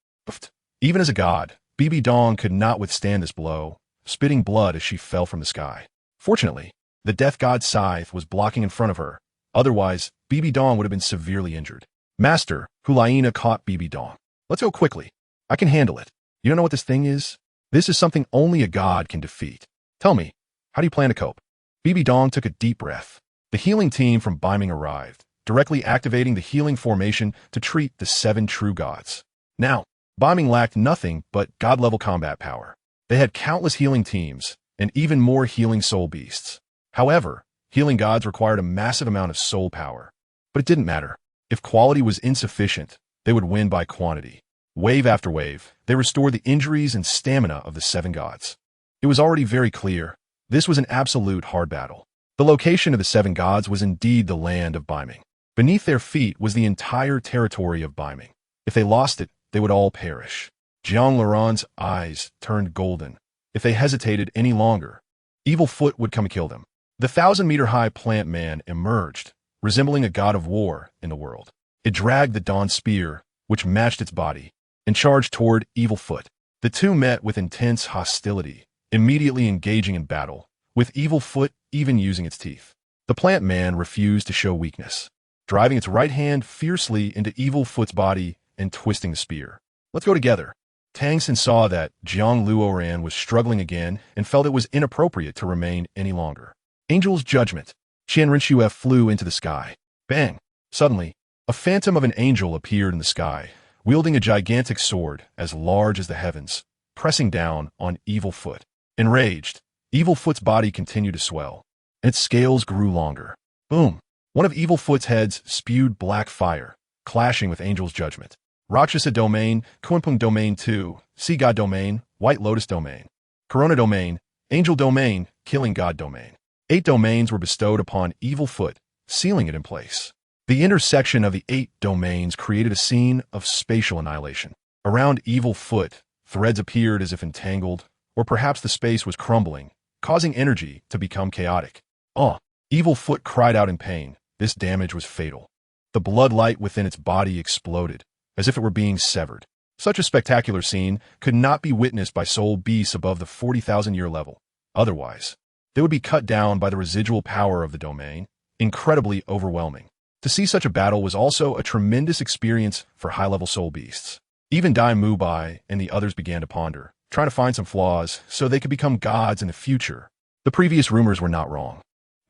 Even as a god, Bibi Dong could not withstand this blow, spitting blood as she fell from the sky. Fortunately, the death god's scythe was blocking in front of her. Otherwise, Bibi Dong would have been severely injured. Master, Hulaina caught Bibi Dong. Let's go quickly. I can handle it. You don't know what this thing is? This is something only a god can defeat. Tell me, how do you plan to cope? Bibi Dong took a deep breath. The healing team from Beiming arrived, directly activating the healing formation to treat the 7 true gods. Now, Beiming lacked nothing but god-level combat power. They had countless healing teams, and even more healing soul beasts. However, healing gods required a massive amount of soul power. But it didn't matter. If quality was insufficient, they would win by quantity. Wave after wave, they restored the injuries and stamina of the 7 gods. It was already very clear. This was an absolute hard battle. The location of the 7 gods was indeed the land of Beiming. Beneath their feet was the entire territory of Beiming. If they lost it, they would all perish. Jiang Luoran's eyes turned golden. If they hesitated any longer, Evil Foot would come and kill them. The 1,000-meter-high plant man emerged, resembling a god of war in the world. It dragged the dawn spear, which matched its body, and charged toward Evil Foot. The two met with intense hostility, immediately engaging in battle, with Evil Foot even using its teeth. The plant man refused to show weakness, driving its right hand fiercely into Evil Foot's body and twisting the spear. Let's go together. Tang Xin saw that Jiang Luoran was struggling again and felt it was inappropriate to remain any longer. Angel's Judgment. Qian Rinxue flew into the sky. Bang! Suddenly, a phantom of an angel appeared in the sky, wielding a gigantic sword as large as the heavens, pressing down on Evil Foot. Enraged, Evil Foot's body continued to swell, and its scales grew longer. Boom! One of Evil Foot's heads spewed black fire, clashing with Angel's Judgment. Rakshasa Domain, Kunpung Domain 2, Sea God Domain, White Lotus Domain, Corona Domain, Angel Domain, Killing God Domain. 8 domains were bestowed upon Evil Foot, sealing it in place. The intersection of the 8 domains created a scene of spatial annihilation. Around Evil Foot, threads appeared as if entangled, or perhaps the space was crumbling, causing energy to become chaotic. Evil Foot cried out in pain. This damage was fatal. The blood light within its body exploded, as if it were being severed. Such a spectacular scene could not be witnessed by soul beasts above the 40,000-year level. Otherwise, they would be cut down by the residual power of the domain, incredibly overwhelming. To see such a battle was also a tremendous experience for high-level soul beasts. Even Dai Mubai and the others began to ponder, trying to find some flaws so they could become gods in the future. The previous rumors were not wrong.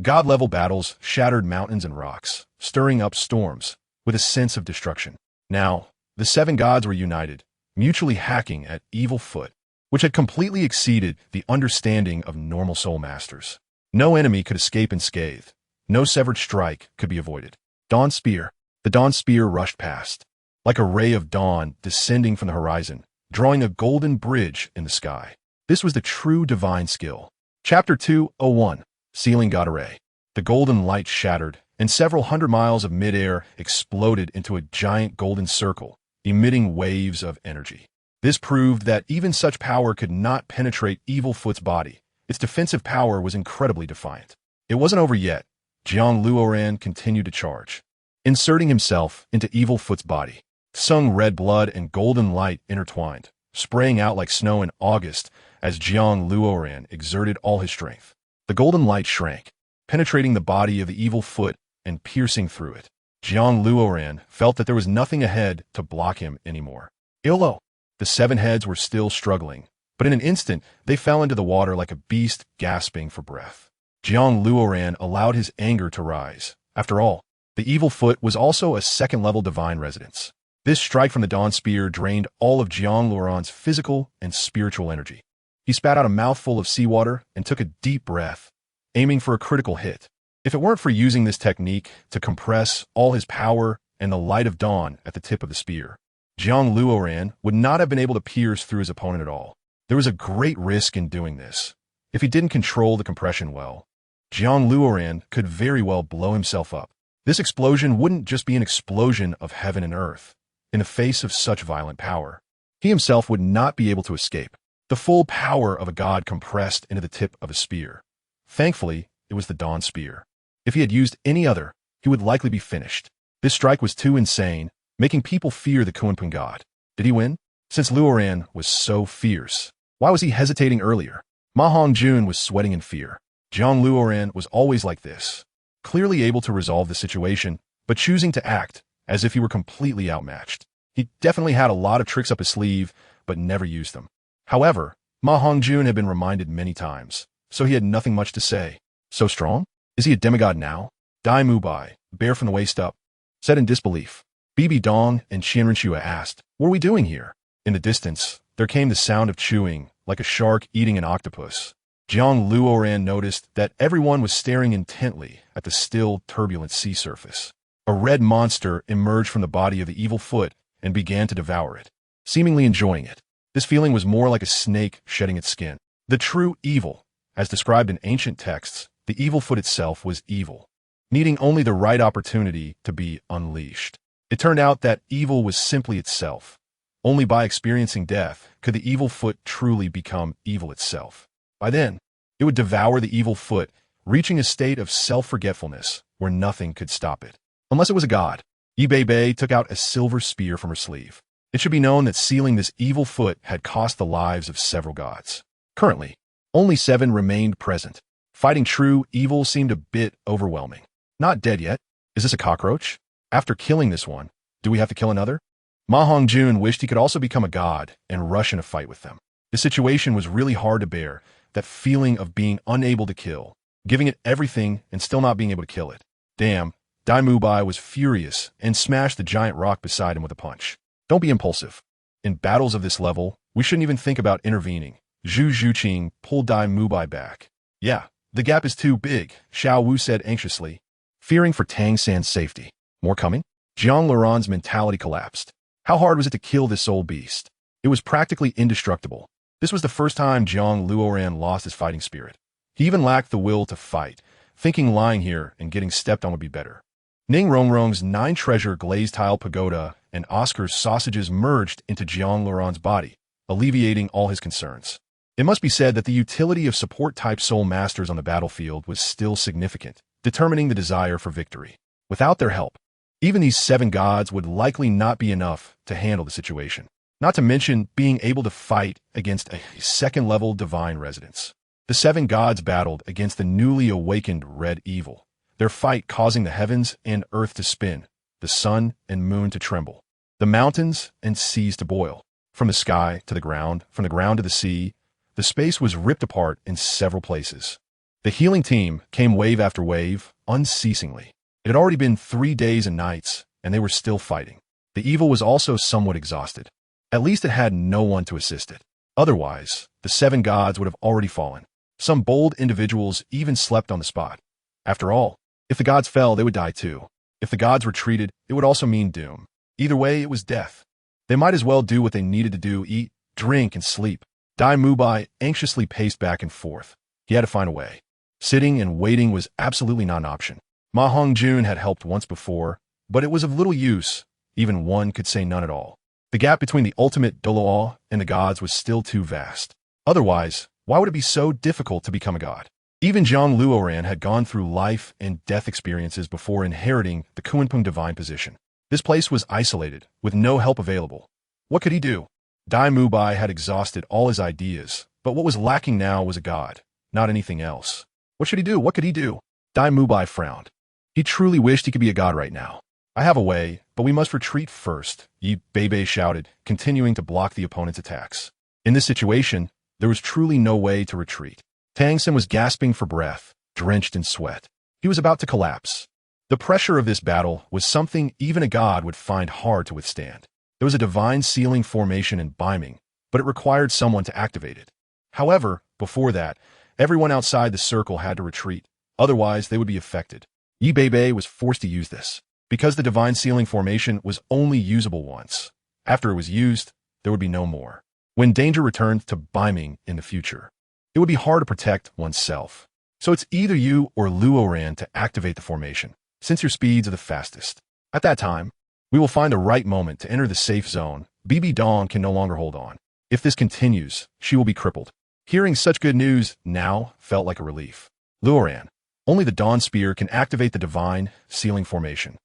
God-level battles shattered mountains and rocks, stirring up storms with a sense of destruction. Now, the 7 gods were united, mutually hacking at Evil Foot, which had completely exceeded the understanding of normal soul masters. No enemy could escape unscathed. No severed strike could be avoided. Dawn Spear. The Dawn Spear rushed past, like a ray of dawn descending from the horizon, drawing a golden bridge in the sky. This was the true divine skill. Chapter 201. Sealing God Array. The golden light shattered, and several hundred miles of midair exploded into a giant golden circle, emitting waves of energy. This proved that even such power could not penetrate Evil Foot's body. Its defensive power was incredibly defiant. It wasn't over yet. Jiang Luoran continued to charge, inserting himself into Evil Foot's body. Sung red blood and golden light intertwined, spraying out like snow in August as Jiang Luoran exerted all his strength. The golden light shrank, penetrating the body of the Evil Foot and piercing through it. Jiang Luoran felt that there was nothing ahead to block him anymore. Illo! The 7 heads were still struggling, but in an instant they fell into the water like a beast gasping for breath. Jiang Luoran allowed his anger to rise. After all, the Evil Foot was also a 2nd-level divine residence. This strike from the Dawn Spear drained all of Jiang Luoran's physical and spiritual energy. He spat out a mouthful of seawater and took a deep breath. aiming for a critical hit. If it weren't for using this technique to compress all his power and the light of dawn at the tip of the spear, Jiang Luoran would not have been able to pierce through his opponent at all. There was a great risk in doing this. If he didn't control the compression well, Jiang Luoran could very well blow himself up. This explosion wouldn't just be an explosion of heaven and earth. In the face of such violent power, he himself would not be able to escape. The full power of a god compressed into the tip of a spear. Thankfully, it was the Dawn Spear. If he had used any other, he would likely be finished. This strike was too insane, making people fear the Kunpeng god. Did he win? Since Luoran was so fierce, why was he hesitating earlier? Ma Hongjun was sweating in fear. Jiang Luoran was always like this, clearly able to resolve the situation, but choosing to act as if he were completely outmatched. He definitely had a lot of tricks up his sleeve, but never used them. However, Ma Hongjun had been reminded many times, so he had nothing much to say. So strong? Is he a demigod now? Dai Mubai, bare from the waist up, said in disbelief. Bibi Dong and Qianrenxue asked, "What are we doing here?" In the distance, there came the sound of chewing, like a shark eating an octopus. Jiang Luoran noticed that everyone was staring intently at the still, turbulent sea surface. A red monster emerged from the body of the evil foot and began to devour it, seemingly enjoying it. This feeling was more like a snake shedding its skin. The true evil, as described in ancient texts, the evil foot itself was evil, needing only the right opportunity to be unleashed. It turned out that evil was simply itself. Only by experiencing death could the evil foot truly become evil itself. By then, it would devour the evil foot, reaching a state of self-forgetfulness where nothing could stop it. Unless it was a god. Yi Bei took out a silver spear from her sleeve. It should be known that sealing this evil foot had cost the lives of several gods. Currently, only 7 remained present. Fighting true evil seemed a bit overwhelming. Not dead yet. Is this a cockroach? After killing this one, do we have to kill another? Ma Hongjun wished he could also become a god and rush in a fight with them. The situation was really hard to bear, that feeling of being unable to kill, giving it everything and still not being able to kill it. Damn, Dai Mubai was furious and smashed the giant rock beside him with a punch. Don't be impulsive. In battles of this level, we shouldn't even think about intervening. Zhu Zhuqing pulled Dai Mubai back. Yeah, the gap is too big, Xiao Wu said anxiously, fearing for Tang San's safety. More coming? Jiang Luoran's mentality collapsed. How hard was it to kill this old beast? It was practically indestructible. This was the first time Jiang Luoran lost his fighting spirit. He even lacked the will to fight, thinking lying here and getting stepped on would be better. Ning Rongrong's 9-treasure glazed tile pagoda and Oscar's sausages merged into Jiang Luoran's body, alleviating all his concerns. It must be said that the utility of support-type soul masters on the battlefield was still significant, determining the desire for victory. Without their help, even these 7 gods would likely not be enough to handle the situation. Not to mention being able to fight against a 2nd-level divine residence. The 7 gods battled against the newly awakened red evil, their fight causing the heavens and earth to spin, the sun and moon to tremble, the mountains and seas to boil. From the sky to the ground, from the ground to the sea, the space was ripped apart in several places. The healing team came wave after wave, unceasingly. It had already been 3 days and nights, and they were still fighting. The evil was also somewhat exhausted. At least it had no one to assist it. Otherwise, the 7 gods would have already fallen. Some bold individuals even slept on the spot. After all, if the gods fell, they would die too. If the gods retreated, it would also mean doom. Either way, it was death. They might as well do what they needed to do, eat, drink, and sleep. Dai Mubai anxiously paced back and forth. He had to find a way. Sitting and waiting was absolutely not an option. Ma Hongjun had helped once before, but it was of little use. Even one could say none at all. The gap between the ultimate Douluo and the gods was still too vast. Otherwise, why would it be so difficult to become a god? Even Jiang Luoran had gone through life and death experiences before inheriting the Kunpeng divine position. This place was isolated, with no help available. What could he do? Dai Mubai had exhausted all his ideas, but what was lacking now was a god, not anything else. What should he do? What could he do? Dai Mubai frowned. He truly wished he could be a god right now. I have a way, but we must retreat first, Yi Bei shouted, continuing to block the opponent's attacks. In this situation, there was truly no way to retreat. Tang San was gasping for breath, drenched in sweat. He was about to collapse. The pressure of this battle was something even a god would find hard to withstand. There was a divine sealing formation in Beiming, but it required someone to activate it. However, before that, Everyone outside the circle had to retreat, otherwise they would be affected. Yi Beibei was forced to use this, because the divine sealing formation was only usable once. After it was used, there would be no more. When danger returned to Beiming in the future, it would be hard to protect oneself. So it's either you or Luoran to activate the formation, since your speeds are the fastest. At that time, we will find the right moment to enter the safe zone. BB Dawn can no longer hold on. If this continues, she will be crippled. Hearing such good news now felt like a relief. Luoran, only the Dawn Spear can activate the divine sealing formation.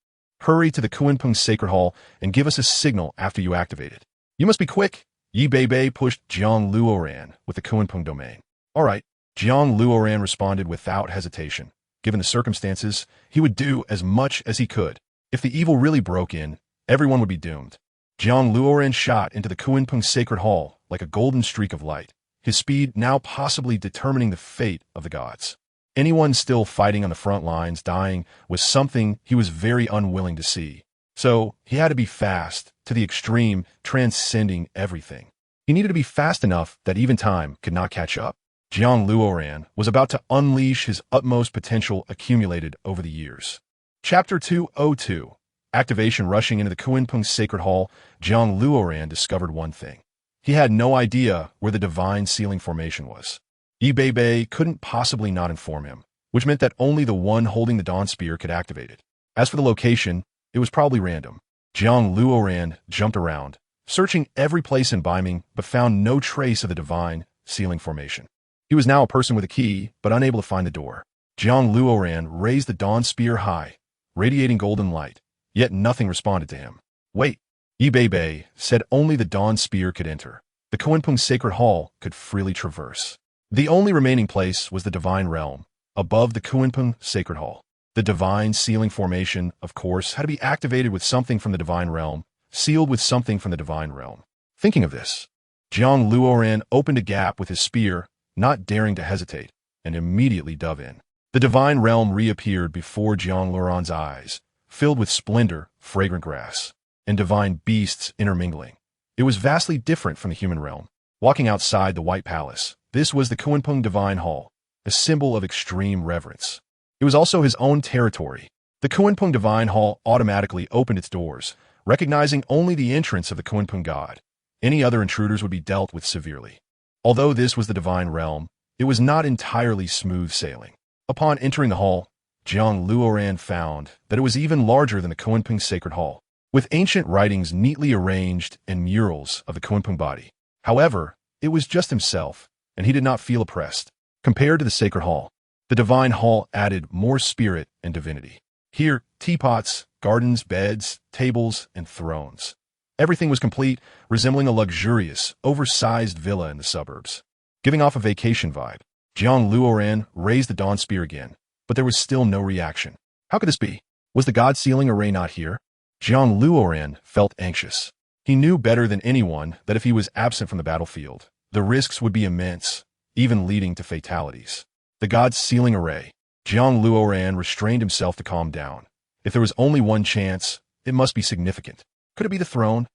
Hurry to the Kunpeng Sacred Hall and give us a signal after you activate it. You must be quick. Yi Beibei pushed Jiang Luoran with the Kunpeng domain. All right, Jiang Luoran responded without hesitation. Given the circumstances, he would do as much as he could. If the evil really broke in, everyone would be doomed. Jiang Luoran shot into the Kunpeng Sacred Hall like a golden streak of light, his speed now possibly determining the fate of the gods. Anyone still fighting on the front lines dying was something he was very unwilling to see. So he had to be fast, to the extreme, transcending everything. He needed to be fast enough that even time could not catch up. Jiang Luoran was about to unleash his utmost potential accumulated over the years. Chapter 202. Activation. Rushing into the Kunpeng Sacred Hall, Jiang Luoran discovered one thing. He had no idea where the divine sealing formation was. Yi Beibei couldn't possibly not inform him, which meant that only the one holding the Dawn Spear could activate it. As for the location, it was probably random. Jiang Luoran jumped around, searching every place in Beiming, but found no trace of the divine sealing formation. He was now a person with a key, but unable to find the door. Jiang Luoran raised the Dawn Spear high, radiating golden light, yet nothing responded to him. Wait, Yi Beibei said only the Dawn Spear could enter. The Kunpeng Sacred Hall could freely traverse. The only remaining place was the Divine Realm, above the Kunpeng Sacred Hall. The divine sealing formation, of course, had to be activated with something from the Divine Realm, sealed with something from the Divine Realm. Thinking of this, Jiang Luoran opened a gap with his spear, not daring to hesitate, and immediately dove in. The Divine Realm reappeared before Jiang Luoran's eyes, filled with splendor, fragrant grass, and divine beasts intermingling. It was vastly different from the human realm. Walking outside the White Palace, this was the Kunpeng Divine Hall, a symbol of extreme reverence. It was also his own territory. The Kunpeng Divine Hall automatically opened its doors, recognizing only the entrance of the Kunpeng god. Any other intruders would be dealt with severely. Although this was the Divine Realm, it was not entirely smooth sailing. Upon entering the hall, Jiang Luoran found that it was even larger than the Kunpeng Sacred Hall, with ancient writings neatly arranged and murals of the Kunpeng body. However, it was just himself, and he did not feel oppressed. Compared to the Sacred Hall, the Divine Hall added more spirit and divinity. Here, teapots, gardens, beds, tables, and thrones. Everything was complete, resembling a luxurious, oversized villa in the suburbs. Giving off a vacation vibe, Jiang Luoran raised the Dawn Spear again, but there was still no reaction. How could this be? Was the God Sealing Array not here? Jiang Luoran felt anxious. He knew better than anyone that if he was absent from the battlefield, the risks would be immense, even leading to fatalities. The God's Sealing Array. Jiang Luoran restrained himself to calm down. If there was only one chance, it must be significant. Could it be the throne?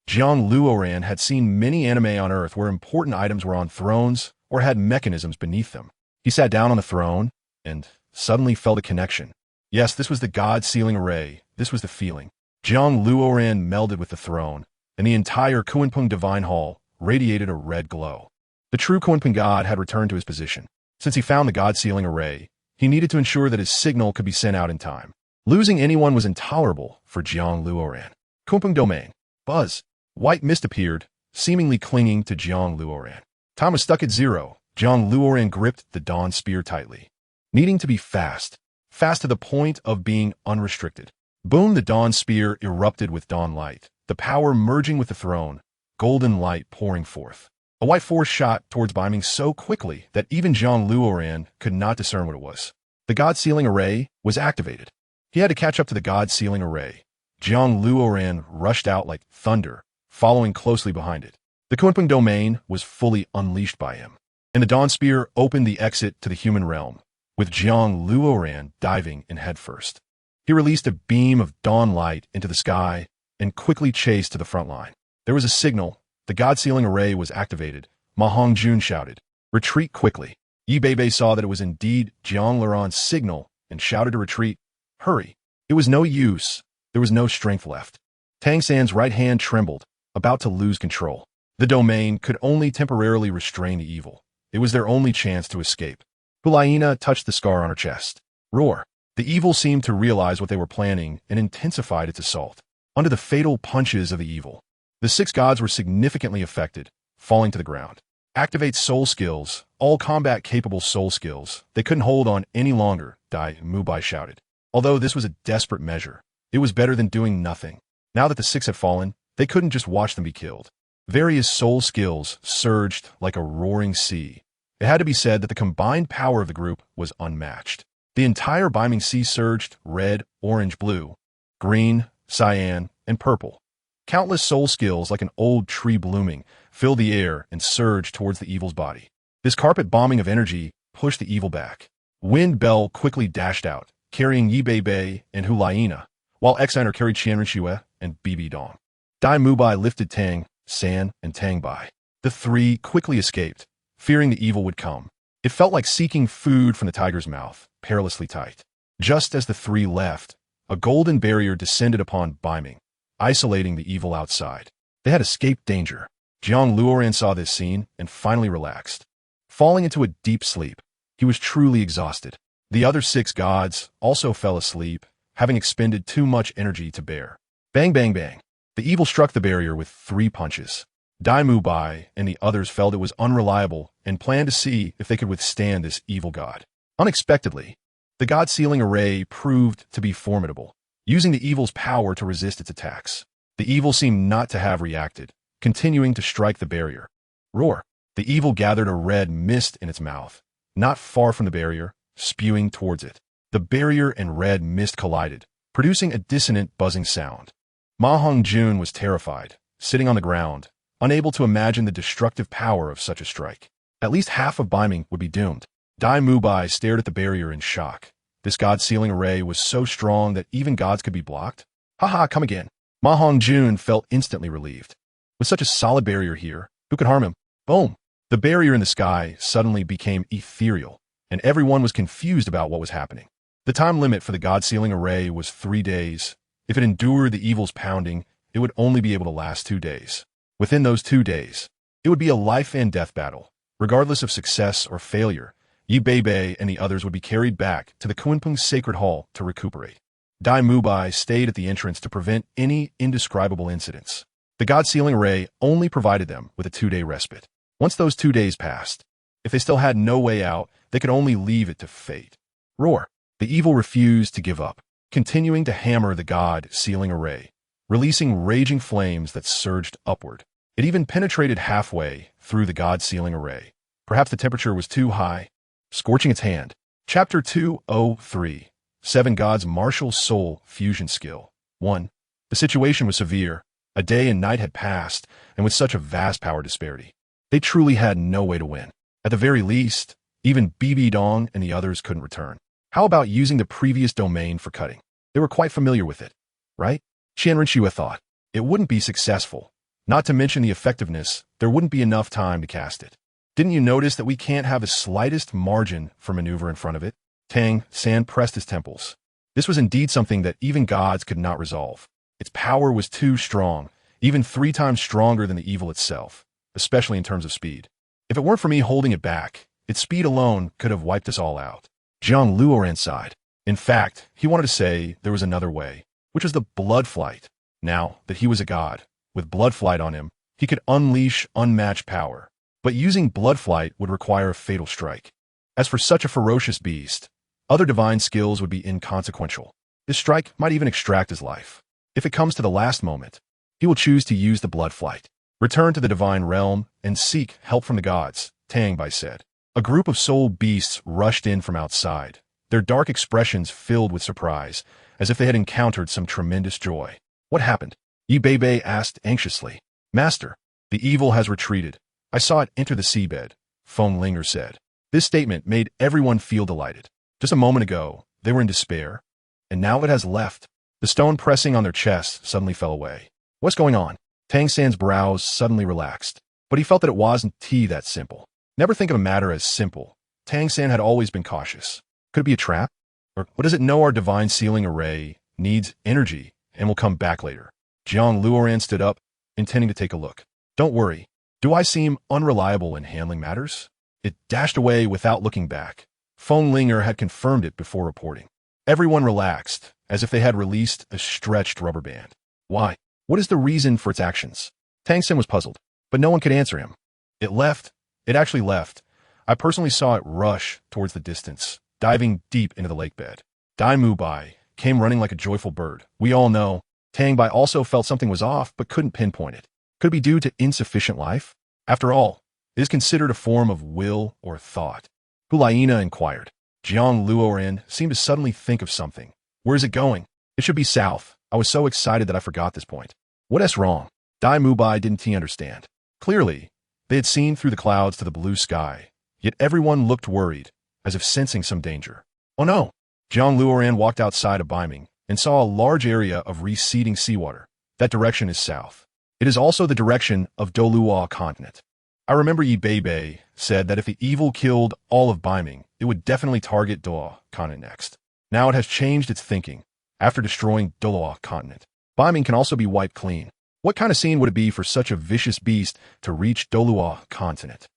Jiang Luoran had seen many anime on Earth where important items were on thrones or had mechanisms beneath them. He sat down on the throne and suddenly felt a connection. Yes, this was the God Sealing Array. This was the feeling. Jiang Luoran melded with the throne, and the entire Kunpeng Divine Hall radiated a red glow. The true Kunpeng god had returned to his position. Since he found the God Sealing Array, he needed to ensure that his signal could be sent out in time. Losing anyone was intolerable for Jiang Luoran. Kunpeng Domain. Buzz. White mist appeared, seemingly clinging to Jiang Luoran. Time was stuck at 0. Jiang Luoran gripped the Dawn Spear tightly. Needing to be fast to the point of being unrestricted. Boom! The Dawn Spear erupted with dawn light, the power merging with the throne, golden light pouring forth. A white force shot towards Beiming so quickly that even Jiang Luoran could not discern what it was. The God Sealing Array was activated. He had to catch up to the God Sealing Array. Jiang Luoran rushed out like thunder, following closely behind it. The Kunpeng Domain was fully unleashed by him, and the Dawn Spear opened the exit to the human realm, with Jiang Luoran diving in headfirst. He released a beam of dawn light into the sky and quickly chased to the front line. There was a signal. The God Sealing Array was activated. Ma Hongjun shouted, "Retreat quickly." Yi Beibei saw that it was indeed Jiang Luoran's signal and shouted to retreat. Hurry. It was no use. There was no strength left. Tang San's right hand trembled, about to lose control. The domain could only temporarily restrain the evil. It was their only chance to escape. Hulaina touched the scar on her chest. Roar. The evil seemed to realize what they were planning and intensified its assault. Under the fatal punches of the evil, the 6 gods were significantly affected, falling to the ground. Activate soul skills, all combat-capable soul skills. They couldn't hold on any longer, Dai Mubai shouted. Although this was a desperate measure, it was better than doing nothing. Now that the 6 had fallen, they couldn't just watch them be killed. Various soul skills surged like a roaring sea. It had to be said that the combined power of the group was unmatched. The entire Beiming Sea surged red, orange, blue, green, cyan, and purple. Countless soul skills like an old tree blooming filled the air and surged towards the evil's body. This carpet bombing of energy pushed the evil back. Wind Bell quickly dashed out, carrying Yi Beibei and Hulaina, while Xiner carried Qianren and Bibi Dong. Dai Mubai lifted Tang, San, and Tang Bai. The 3 quickly escaped, fearing the evil would come. It felt like seeking food from the tiger's mouth, perilously tight. Just as the 3 left, a golden barrier descended upon Beiming, isolating the evil outside. They had escaped danger. JiangLuoran saw this scene and finally relaxed. Falling into a deep sleep, he was truly exhausted. The other 6 gods also fell asleep, having expended too much energy to bear. Bang, bang, bang. The evil struck the barrier with 3 punches. Dai Mubai and the others felt it was unreliable and planned to see if they could withstand this evil god. Unexpectedly, the god-sealing array proved to be formidable, using the evil's power to resist its attacks. The evil seemed not to have reacted, continuing to strike the barrier. Roar. The evil gathered a red mist in its mouth, not far from the barrier, spewing towards it. The barrier and red mist collided, producing a dissonant buzzing sound. Ma Hongjun was terrified, sitting on the ground, unable to imagine the destructive power of such a strike. At least half of Beiming would be doomed. Dai Mubai stared at the barrier in shock. This god-sealing array was so strong that even gods could be blocked? Haha, come again. Ma Hongjun felt instantly relieved. With such a solid barrier here, who could harm him? Boom! The barrier in the sky suddenly became ethereal, and everyone was confused about what was happening. The time limit for the god-sealing array was 3 days. If it endured the evil's pounding, it would only be able to last 2 days. Within those 2 days, it would be a life-and-death battle. Regardless of success or failure, Yi Beibei and the others would be carried back to the Kunpeng Sacred Hall to recuperate. Dai Mubai stayed at the entrance to prevent any indescribable incidents. The god-sealing array only provided them with a 2-day respite. Once those 2 days passed, if they still had no way out, they could only leave it to fate. Roar. The evil refused to give up, continuing to hammer the god-sealing array, releasing raging flames that surged upward. It even penetrated halfway through the god-sealing array. Perhaps the temperature was too high, scorching its hand. Chapter 203. 7 Gods Martial Soul Fusion Skill. 1. The situation was severe. A day and night had passed, and with such a vast power disparity, they truly had no way to win. At the very least, even Bibi Dong and the others couldn't return. How about using the previous domain for cutting? They were quite familiar with it, right? Qianren thought. It wouldn't be successful. Not to mention the effectiveness, there wouldn't be enough time to cast it. Didn't you notice that we can't have the slightest margin for maneuver in front of it? Tang San pressed his temples. This was indeed something that even gods could not resolve. Its power was too strong, even 3 times stronger than the evil itself, especially in terms of speed. If it weren't for me holding it back, its speed alone could have wiped us all out. JiangLuoran sighed. In fact, he wanted to say there was another way, which was the blood flight. Now that he was a god, with blood flight on him, he could unleash unmatched power. But using blood flight would require a fatal strike. As for such a ferocious beast, other divine skills would be inconsequential. This strike might even extract his life. If it comes to the last moment, he will choose to use the blood flight. Return to the divine realm and seek help from the gods, Tang Bai said. A group of soul beasts rushed in from outside, their dark expressions filled with surprise, as if they had encountered some tremendous joy. What happened? Yi Beibei asked anxiously. Master, the evil has retreated. I saw it enter the seabed, Feng Linger said. This statement made everyone feel delighted. Just a moment ago, they were in despair, and now it has left. The stone pressing on their chests suddenly fell away. What's going on? Tang San's brows suddenly relaxed, but he felt that it wasn't that simple. Never think of a matter as simple. Tang San had always been cautious. Could it be a trap? Or what does it know our divine sealing array needs energy and will come back later? Jiang Luoran stood up, intending to take a look. Don't worry. Do I seem unreliable in handling matters? It dashed away without looking back. Feng Linger had confirmed it before reporting. Everyone relaxed, as if they had released a stretched rubber band. Why? What is the reason for its actions? Tang Sen was puzzled, but no one could answer him. It left. It actually left. I personally saw it rush towards the distance, diving deep into the lake bed. Dai Mu Bai came running like a joyful bird. We all know. Tang Bai also felt something was off, but couldn't pinpoint it. Could it be due to insufficient life? After all, it is considered a form of will or thought. Hulaina inquired. Jiang Luoran seemed to suddenly think of something. Where is it going? It should be south. I was so excited that I forgot this point. What is wrong? Dai Mu Bai didn't understand. Clearly, they had seen through the clouds to the blue sky, yet everyone looked worried, as if sensing some danger. Oh no! Jiang Luoran walked outside of Beiming and saw a large area of receding seawater. That direction is south. It is also the direction of Douluo continent. I remember Yi Bei said that if the evil killed all of Beiming, it would definitely target Douluo continent next. Now it has changed its thinking. After destroying Douluo continent, Beiming can also be wiped clean. What kind of scene would it be for such a vicious beast to reach Douluo continent?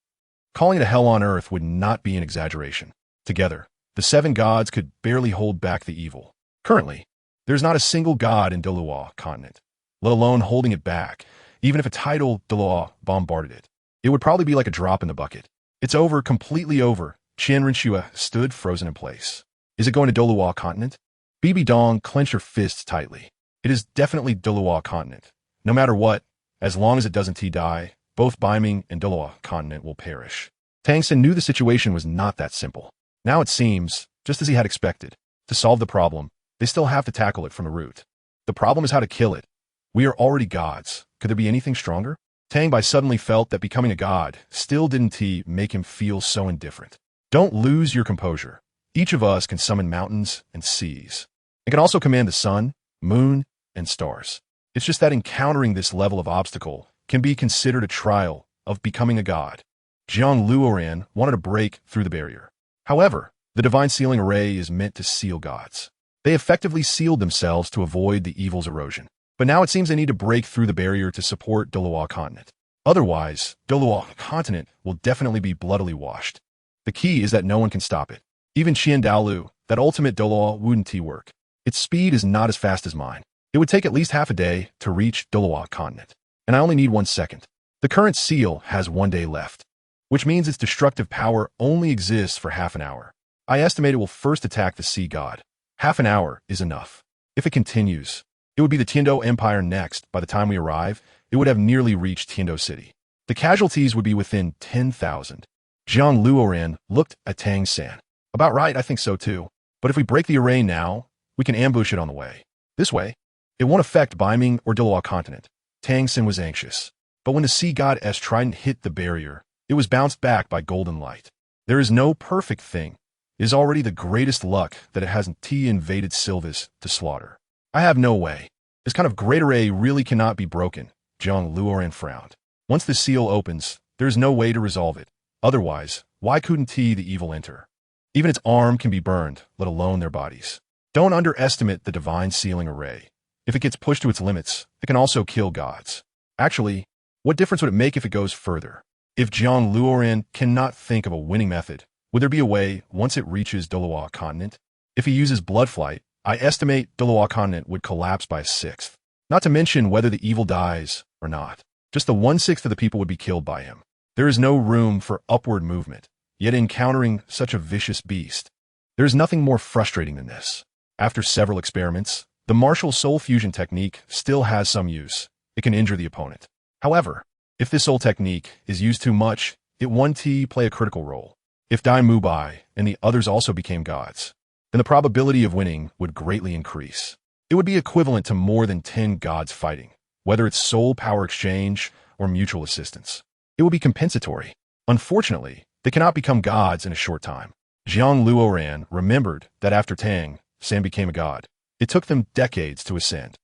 Calling it a hell on earth would not be an exaggeration. Together, the 7 gods could barely hold back the evil. Currently, there's not a single god in Douluo continent, let alone holding it back. Even if a Title Douluo bombarded it, it would probably be like a drop in the bucket. It's over, completely over. Qian Rinxue stood frozen in place. Is it going to Douluo continent? Bibi Dong clenched her fists tightly. It is definitely Douluo continent. No matter what, as long as it doesn't die, both Beiming and Douluo continent will perish. Tang Sen knew the situation was not that simple. Now it seems, just as he had expected, to solve the problem, they still have to tackle it from the root. The problem is how to kill it. We are already gods. Could there be anything stronger? Tang Bai suddenly felt that becoming a god still didn't make him feel so indifferent. Don't lose your composure. Each of us can summon mountains and seas. It can also command the sun, moon, and stars. It's just that encountering this level of obstacle can be considered a trial of becoming a god. Jiang Luoran wanted to break through the barrier. However, the divine sealing array is meant to seal gods. They effectively sealed themselves to avoid the evil's erosion. But now it seems they need to break through the barrier to support Douluo continent. Otherwise, Douluo continent will definitely be bloodily washed. The key is that no one can stop it. Even Qian Dalu, that ultimate Douluo wouldn't work. Its speed is not as fast as mine. It would take at least half a day to reach Douluo continent, and I only need 1 second. The current seal has 1 day left, which means its destructive power only exists for half an hour. I estimate it will first attack the sea god. Half an hour is enough. If it continues, it would be the Tiando Empire next. By the time we arrive, it would have nearly reached Tiando City. The casualties would be within 10,000. Jiang Luoran looked at Tang San. About right, I think so too. But if we break the array now, we can ambush it on the way. This way, it won't affect Beiming or Douluo continent. Tang Sen was anxious. But when the sea goddess trident hit the barrier, it was bounced back by golden light. There is no perfect thing. It is already the greatest luck that it hasn't invaded Sylvis to slaughter. I have no way. This kind of great array really cannot be broken. Jiang Luoran frowned. Once the seal opens, there is no way to resolve it. Otherwise, why couldn't the evil enter? Even its arm can be burned, let alone their bodies. Don't underestimate the divine sealing array. If it gets pushed to its limits, it can also kill gods. Actually, what difference would it make if it goes further? If Jiang Luoran cannot think of a winning method, would there be a way once it reaches Douluo continent? If he uses blood flight, I estimate Douluo continent would collapse by a 1/6. Not to mention whether the evil dies or not. Just the 1/6 of the people would be killed by him. There is no room for upward movement, yet encountering such a vicious beast, there is nothing more frustrating than this. After several experiments, the martial soul fusion technique still has some use. It can injure the opponent. However, if this soul technique is used too much, it won't play a critical role. If Dai Mu Bai and the others also became gods, then the probability of winning would greatly increase. It would be equivalent to more than 10 gods fighting, whether it's soul power exchange or mutual assistance. It would be compensatory. Unfortunately, they cannot become gods in a short time. Jiang Luoran remembered that after Tang San became a god, it took them decades to ascend.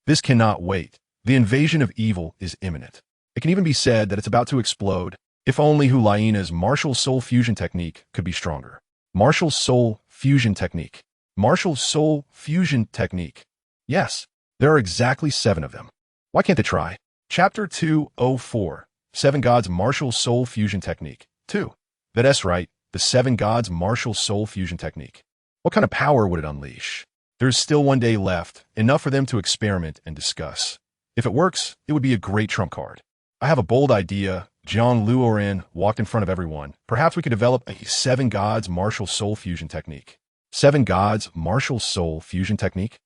This cannot wait. The invasion of evil is imminent. It can even be said that it's about to explode. If only Hulaina's martial soul fusion technique could be stronger. Martial soul fusion technique. Martial soul fusion technique. Yes, there are exactly 7 of them. Why can't they try? Chapter 204. 7 Gods Martial Soul Fusion Technique. 2. That's right, the 7 Gods Martial Soul Fusion Technique. What kind of power would it unleash? There's still 1 day left, enough for them to experiment and discuss. If it works, it would be a great trump card. I have a bold idea. Jiang Luoran walked in front of everyone. Perhaps we could develop a 7 Gods Martial Soul Fusion Technique. 7 Gods Martial Soul Fusion Technique?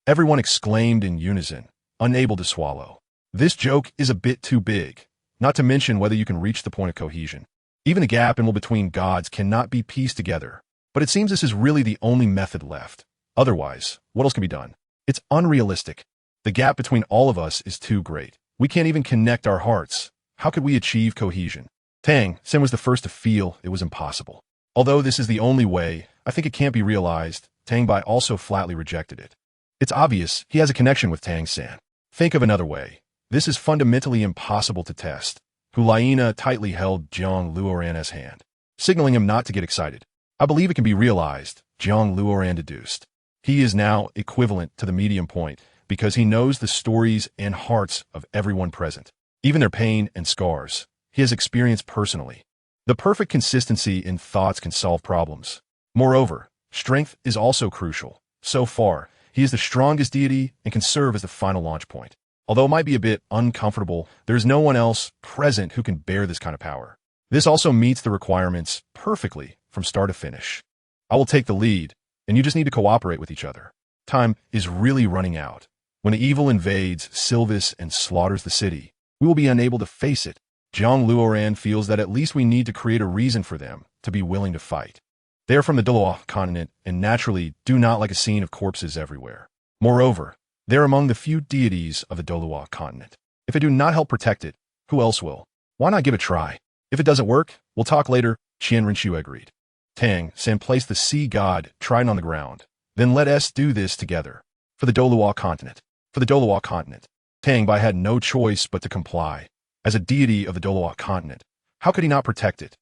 Everyone exclaimed in unison, unable to swallow. This joke is a bit too big, not to mention whether you can reach the point of cohesion. Even the gap in between gods cannot be pieced together. But it seems this is really the only method left. Otherwise, what else can be done? It's unrealistic. The gap between all of us is too great. We can't even connect our hearts. How could we achieve cohesion? Tang Sen was the first to feel it was impossible. Although this is the only way, I think it can't be realized. Tang Bai also flatly rejected it. It's obvious he has a connection with Tang San. Think of another way. This is fundamentally impossible to test. Hulaina tightly held Jiang Luoran's hand, signaling him not to get excited. I believe it can be realized, Jiang Luoran deduced. He is now equivalent to the medium point because he knows the stories and hearts of everyone present, even their pain and scars. He has experienced personally. The perfect consistency in thoughts can solve problems. Moreover, strength is also crucial. So far, he is the strongest deity and can serve as the final launch point. Although it might be a bit uncomfortable, there is no one else present who can bear this kind of power. This also meets the requirements perfectly from start to finish. I will take the lead, and you just need to cooperate with each other. Time is really running out. When the evil invades Silvis and slaughters the city, we will be unable to face it. Jiang Luoran feels that at least we need to create a reason for them to be willing to fight. They are from the Douluo continent and naturally do not like a scene of corpses everywhere. Moreover, they are among the few deities of the Douluo continent. If I do not help protect it, who else will? Why not give it a try? If it doesn't work, we'll talk later, Qian Rinxu agreed. Tang San placed the sea god trident on the ground. Then let us do this together. For the Douluo continent. For the Douluo continent. Tang Bai had no choice but to comply. As a deity of the Douluo continent, how could he not protect it?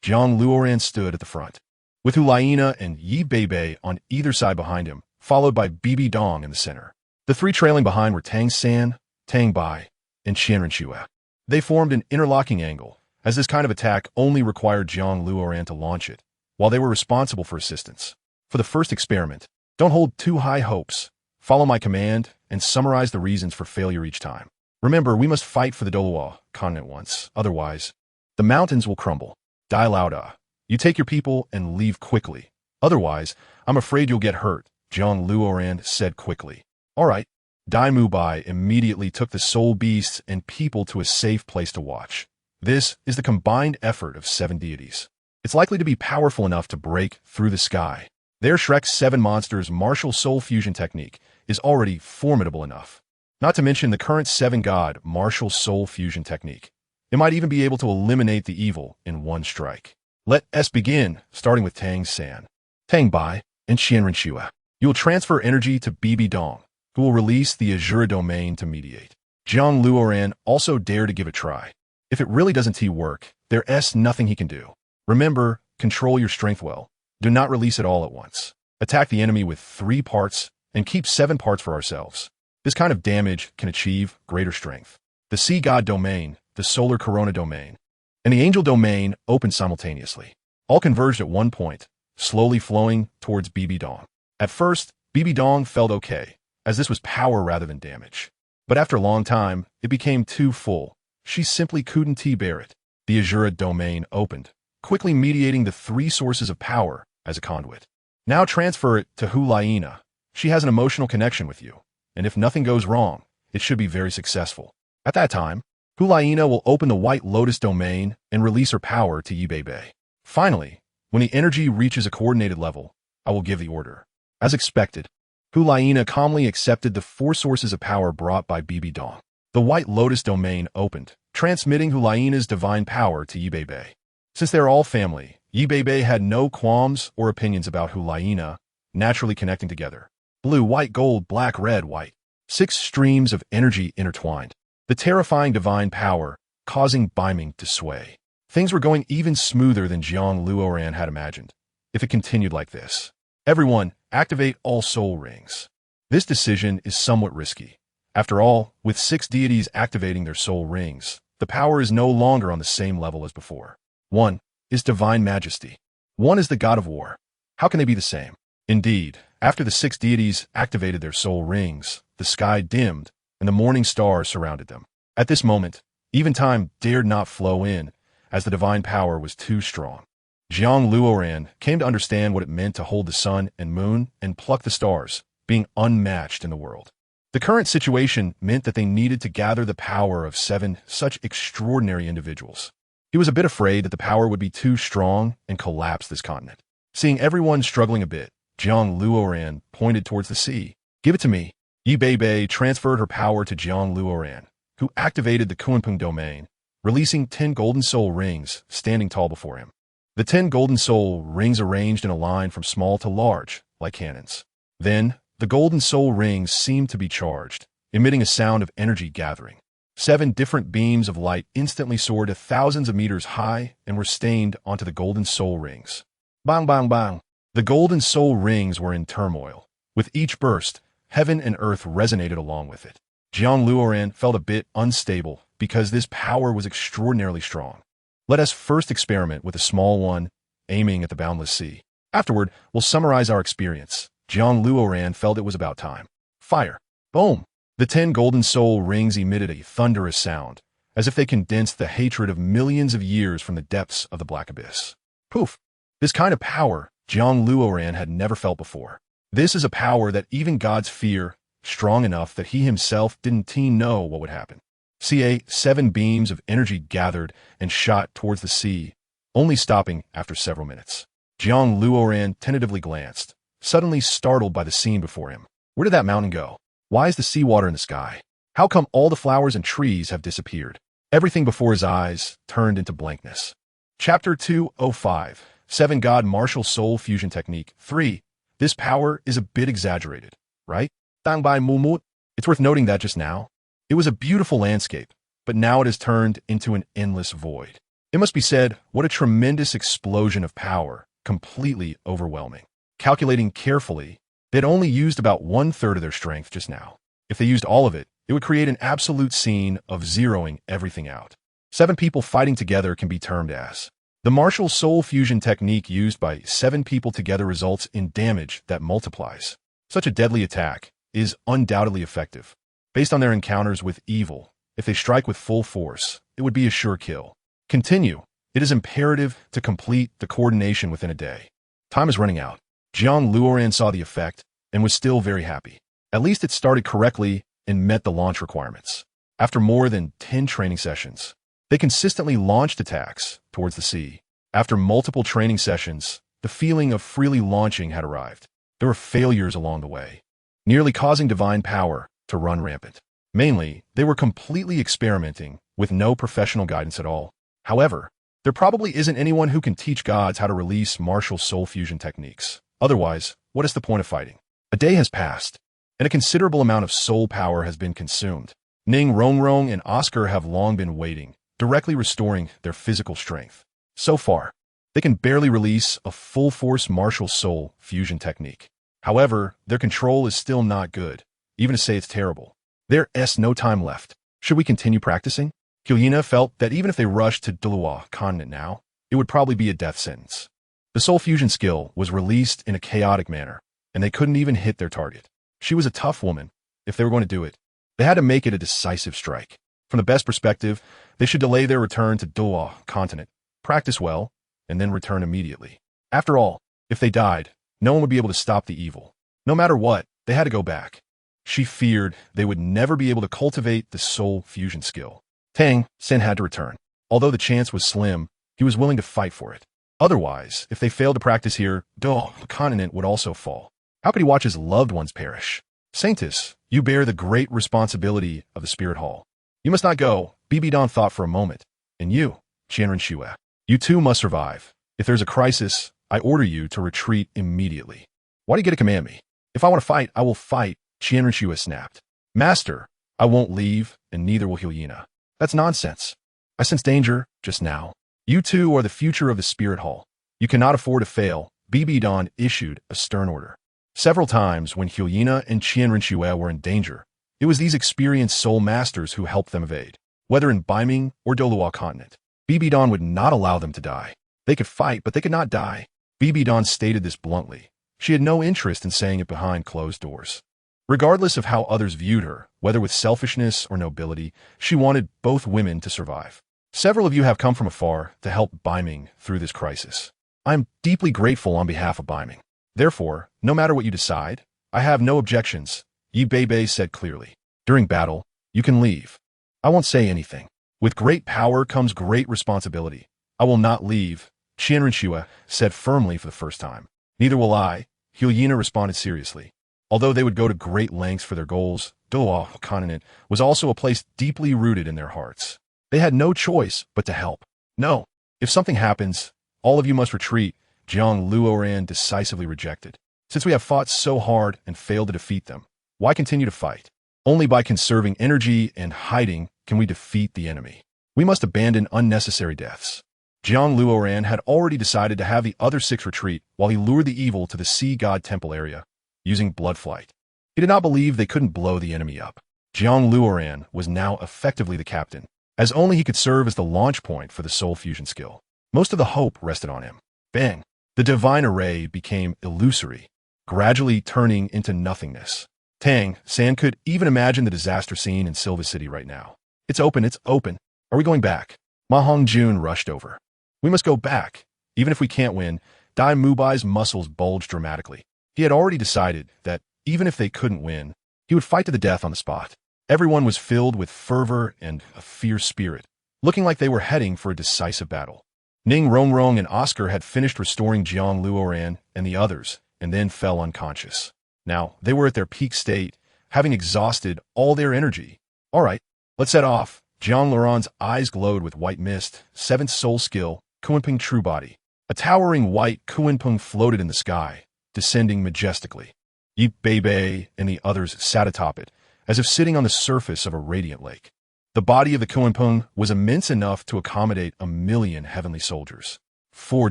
Jiang Luoran stood at the front, with Hulaina and Yi Beibei on either side behind him, followed by Bibi Dong in the center. The 3 trailing behind were Tang San, Tang Bai, and Qian Rinxu. They formed an interlocking angle, as this kind of attack only required Jiang Luoran to launch it, while they were responsible for assistance. For the first experiment, don't hold too high hopes. Follow my command and summarize the reasons for failure each time. Remember, we must fight for the Douluo continent once, otherwise, the mountains will crumble. Die louda. You take your people and leave quickly. Otherwise, I'm afraid you'll get hurt, Jiang Luoran said quickly. All right. Dai Mubai immediately took the soul beasts and people to a safe place to watch. This is the combined effort of 7 deities. It's likely to be powerful enough to break through the sky. Their Shrek's 7 monsters martial soul fusion technique is already formidable enough. Not to mention the current 7 god martial soul fusion technique. It might even be able to eliminate the evil in one strike. Let us begin, starting with Tang San, Tang Bai, and Qian Rinxu. You will transfer energy to Bibi Dong, who will release the Azure domain to mediate. Jiang Luoran also dared to give it a try. If it really doesn't work, there's nothing he can do. Remember, control your strength well. Do not release it all at once. Attack the enemy with 3 parts and keep 7 parts for ourselves. This kind of damage can achieve greater strength. The Sea God domain, the Solar Corona domain, and the Angel domain opened simultaneously. All converged at one point, slowly flowing towards Bibi Dong. At first, Bibi Dong felt okay, as this was power rather than damage. But after a long time, it became too full. She simply couldn't bear it. The Azure domain opened, quickly mediating the 3 sources of power as a conduit. Now transfer it to Hulaina. She has an emotional connection with you, and if nothing goes wrong, it should be very successful. At that time, Hulaina will open the White Lotus domain and release her power to Yi Beibei. Finally, when the energy reaches a coordinated level, I will give the order. As expected, Hulaina calmly accepted the 4 sources of power brought by Bibi Dong. The White Lotus domain opened, transmitting Hulaina's divine power to Yi Beibei. Since they are all family, Yi Beibei had no qualms or opinions about Hulaina naturally connecting together. Blue, white, gold, black, red, white. 6 streams of energy intertwined. The terrifying divine power, causing Beiming to sway. Things were going even smoother than Jiang Luoran had imagined. If it continued like this, everyone, activate all soul rings. This decision is somewhat risky. After all, with 6 deities activating their soul rings, the power is no longer on the same level as before. One is divine majesty. One is the god of war. How can they be the same? Indeed, after the 6 deities activated their soul rings, the sky dimmed, and the morning stars surrounded them. At this moment, even time dared not flow in, as the divine power was too strong. Jiang Luoran came to understand what it meant to hold the sun and moon and pluck the stars, being unmatched in the world. The current situation meant that they needed to gather the power of 7 such extraordinary individuals. He was a bit afraid that the power would be too strong and collapse this continent. Seeing everyone struggling a bit, Jiang Luoran pointed towards the sea. Give it to me. Yi Bei transferred her power to Jiang Luoran, who activated the Kunpeng domain, releasing 10 golden soul rings standing tall before him. The 10 golden soul rings arranged in a line from small to large, like cannons. Then, the golden soul rings seemed to be charged, emitting a sound of energy gathering. 7 different beams of light instantly soared to thousands of meters high and were stained onto the golden soul rings. Bang, bang, bang. The golden soul rings were in turmoil. With each burst, heaven and earth resonated along with it. Jiang Luoran felt a bit unstable because this power was extraordinarily strong. Let us first experiment with a small one, aiming at the boundless sea. Afterward, we'll summarize our experience. Jiang Luoran felt it was about time. Fire. Boom. The 10 golden soul rings emitted a thunderous sound, as if they condensed the hatred of millions of years from the depths of the black abyss. Poof. This kind of power Jiang Luoran had never felt before. This is a power that even gods fear, strong enough that he himself didn't know what would happen. 7 beams of energy gathered and shot towards the sea, only stopping after several minutes. Jiang Luoran tentatively glanced, suddenly startled by the scene before him. Where did that mountain go? Why is the seawater in the sky? How come all the flowers and trees have disappeared? Everything before his eyes turned into blankness. Chapter 205, 7 God Martial Soul Fusion Technique 3. This power is a bit exaggerated, right? Dang Bai Mumut. It's worth noting that just now, it was a beautiful landscape, but now it has turned into an endless void. It must be said, what a tremendous explosion of power, completely overwhelming. Calculating carefully, they had only used about 1/3 of their strength just now. If they used all of it, it would create an absolute scene of zeroing everything out. 7 people fighting together can be termed as the martial soul fusion technique used by 7 people together results in damage that multiplies. Such a deadly attack is undoubtedly effective. Based on their encounters with evil, if they strike with full force, it would be a sure kill. Continue. It is imperative to complete the coordination within a day. Time is running out. Jiang Luoran saw the effect and was still very happy. At least it started correctly and met the launch requirements. After more than 10 training sessions, they consistently launched attacks towards the sea. After multiple training sessions, the feeling of freely launching had arrived. There were failures along the way, nearly causing divine power to run rampant. Mainly, they were completely experimenting with no professional guidance at all. However, there probably isn't anyone who can teach gods how to release martial soul fusion techniques. Otherwise, what is the point of fighting? A day has passed, and a considerable amount of soul power has been consumed. Ning Rongrong and Oscar have long been waiting, directly restoring their physical strength. So far, they can barely release a full-force martial soul fusion technique. However, their control is still not good, even to say it's terrible. There's no time left. Should we continue practicing? Hyena felt that even if they rushed to Douluo continent now, it would probably be a death sentence. The soul fusion skill was released in a chaotic manner, and they couldn't even hit their target. She was a tough woman. If they were going to do it, they had to make it a decisive strike. From the best perspective, they should delay their return to Douluo continent, practice well, and then return immediately. After all, if they died, no one would be able to stop the evil. No matter what, they had to go back. She feared they would never be able to cultivate the soul fusion skill. Tang Sen had to return. Although the chance was slim, he was willing to fight for it. Otherwise, if they failed to practice here, the continent would also fall. How could he watch his loved ones perish? Saintus, you bear the great responsibility of the spirit hall. You must not go, Bibidon thought for a moment. And you, Qianren Shue, you too must survive. If there's a crisis, I order you to retreat immediately. Why do you get to command me? If I want to fight, I will fight, Qianren Shue snapped. Master, I won't leave, and neither will Hyena. That's nonsense. I sense danger just now. You two are the future of the Spirit Hall. You cannot afford to fail. Beiming issued a stern order. Several times when Hyena and Qianrenxue were in danger, it was these experienced soul masters who helped them evade. Whether in Beiming or Douluo continent, Beiming would not allow them to die. They could fight, but they could not die. Beiming stated this bluntly. She had no interest in saying it behind closed doors. Regardless of how others viewed her, whether with selfishness or nobility, she wanted both women to survive. Several of you have come from afar to help Beiming through this crisis. I am deeply grateful on behalf of Beiming. Therefore, no matter what you decide, I have no objections, Yi Beibei said clearly. During battle, you can leave. I won't say anything. With great power comes great responsibility. I will not leave, Qianrenxue said firmly for the first time. Neither will I, Hyena responded seriously. Although they would go to great lengths for their goals, Douluo continent was also a place deeply rooted in their hearts. They had no choice but to help. No, if something happens, all of you must retreat, Jiang Luoran decisively rejected. Since we have fought so hard and failed to defeat them, why continue to fight? Only by conserving energy and hiding can we defeat the enemy. We must abandon unnecessary deaths. Jiang Luoran had already decided to have the other 6 retreat while he lured the evil to the Sea God Temple area, using blood flight. He did not believe they couldn't blow the enemy up. Jiang Luoran was now effectively the captain, as only he could serve as the launch point for the soul fusion skill. Most of the hope rested on him. Bang! The divine array became illusory, gradually turning into nothingness. Tang San could even imagine the disaster scene in Silva City right now. It's open, it's open. Are we going back? Ma Hongjun rushed over. We must go back. Even if we can't win, Dai Mubai's muscles bulged dramatically. He had already decided that, even if they couldn't win, he would fight to the death on the spot. Everyone was filled with fervor and a fierce spirit, looking like they were heading for a decisive battle. Ning Rongrong and Oscar had finished restoring Jiang Luoran and the others, and then fell unconscious. Now, they were at their peak state, having exhausted all their energy. All right, let's set off. JiangLuoran's eyes glowed with white mist, 7th soul skill, Kunpeng True Body. A towering white Kunpeng floated in the sky, descending majestically. Yi Beibei and the others sat atop it, as if sitting on the surface of a radiant lake. The body of the Kunpeng was immense enough to accommodate 1,000,000 heavenly soldiers. For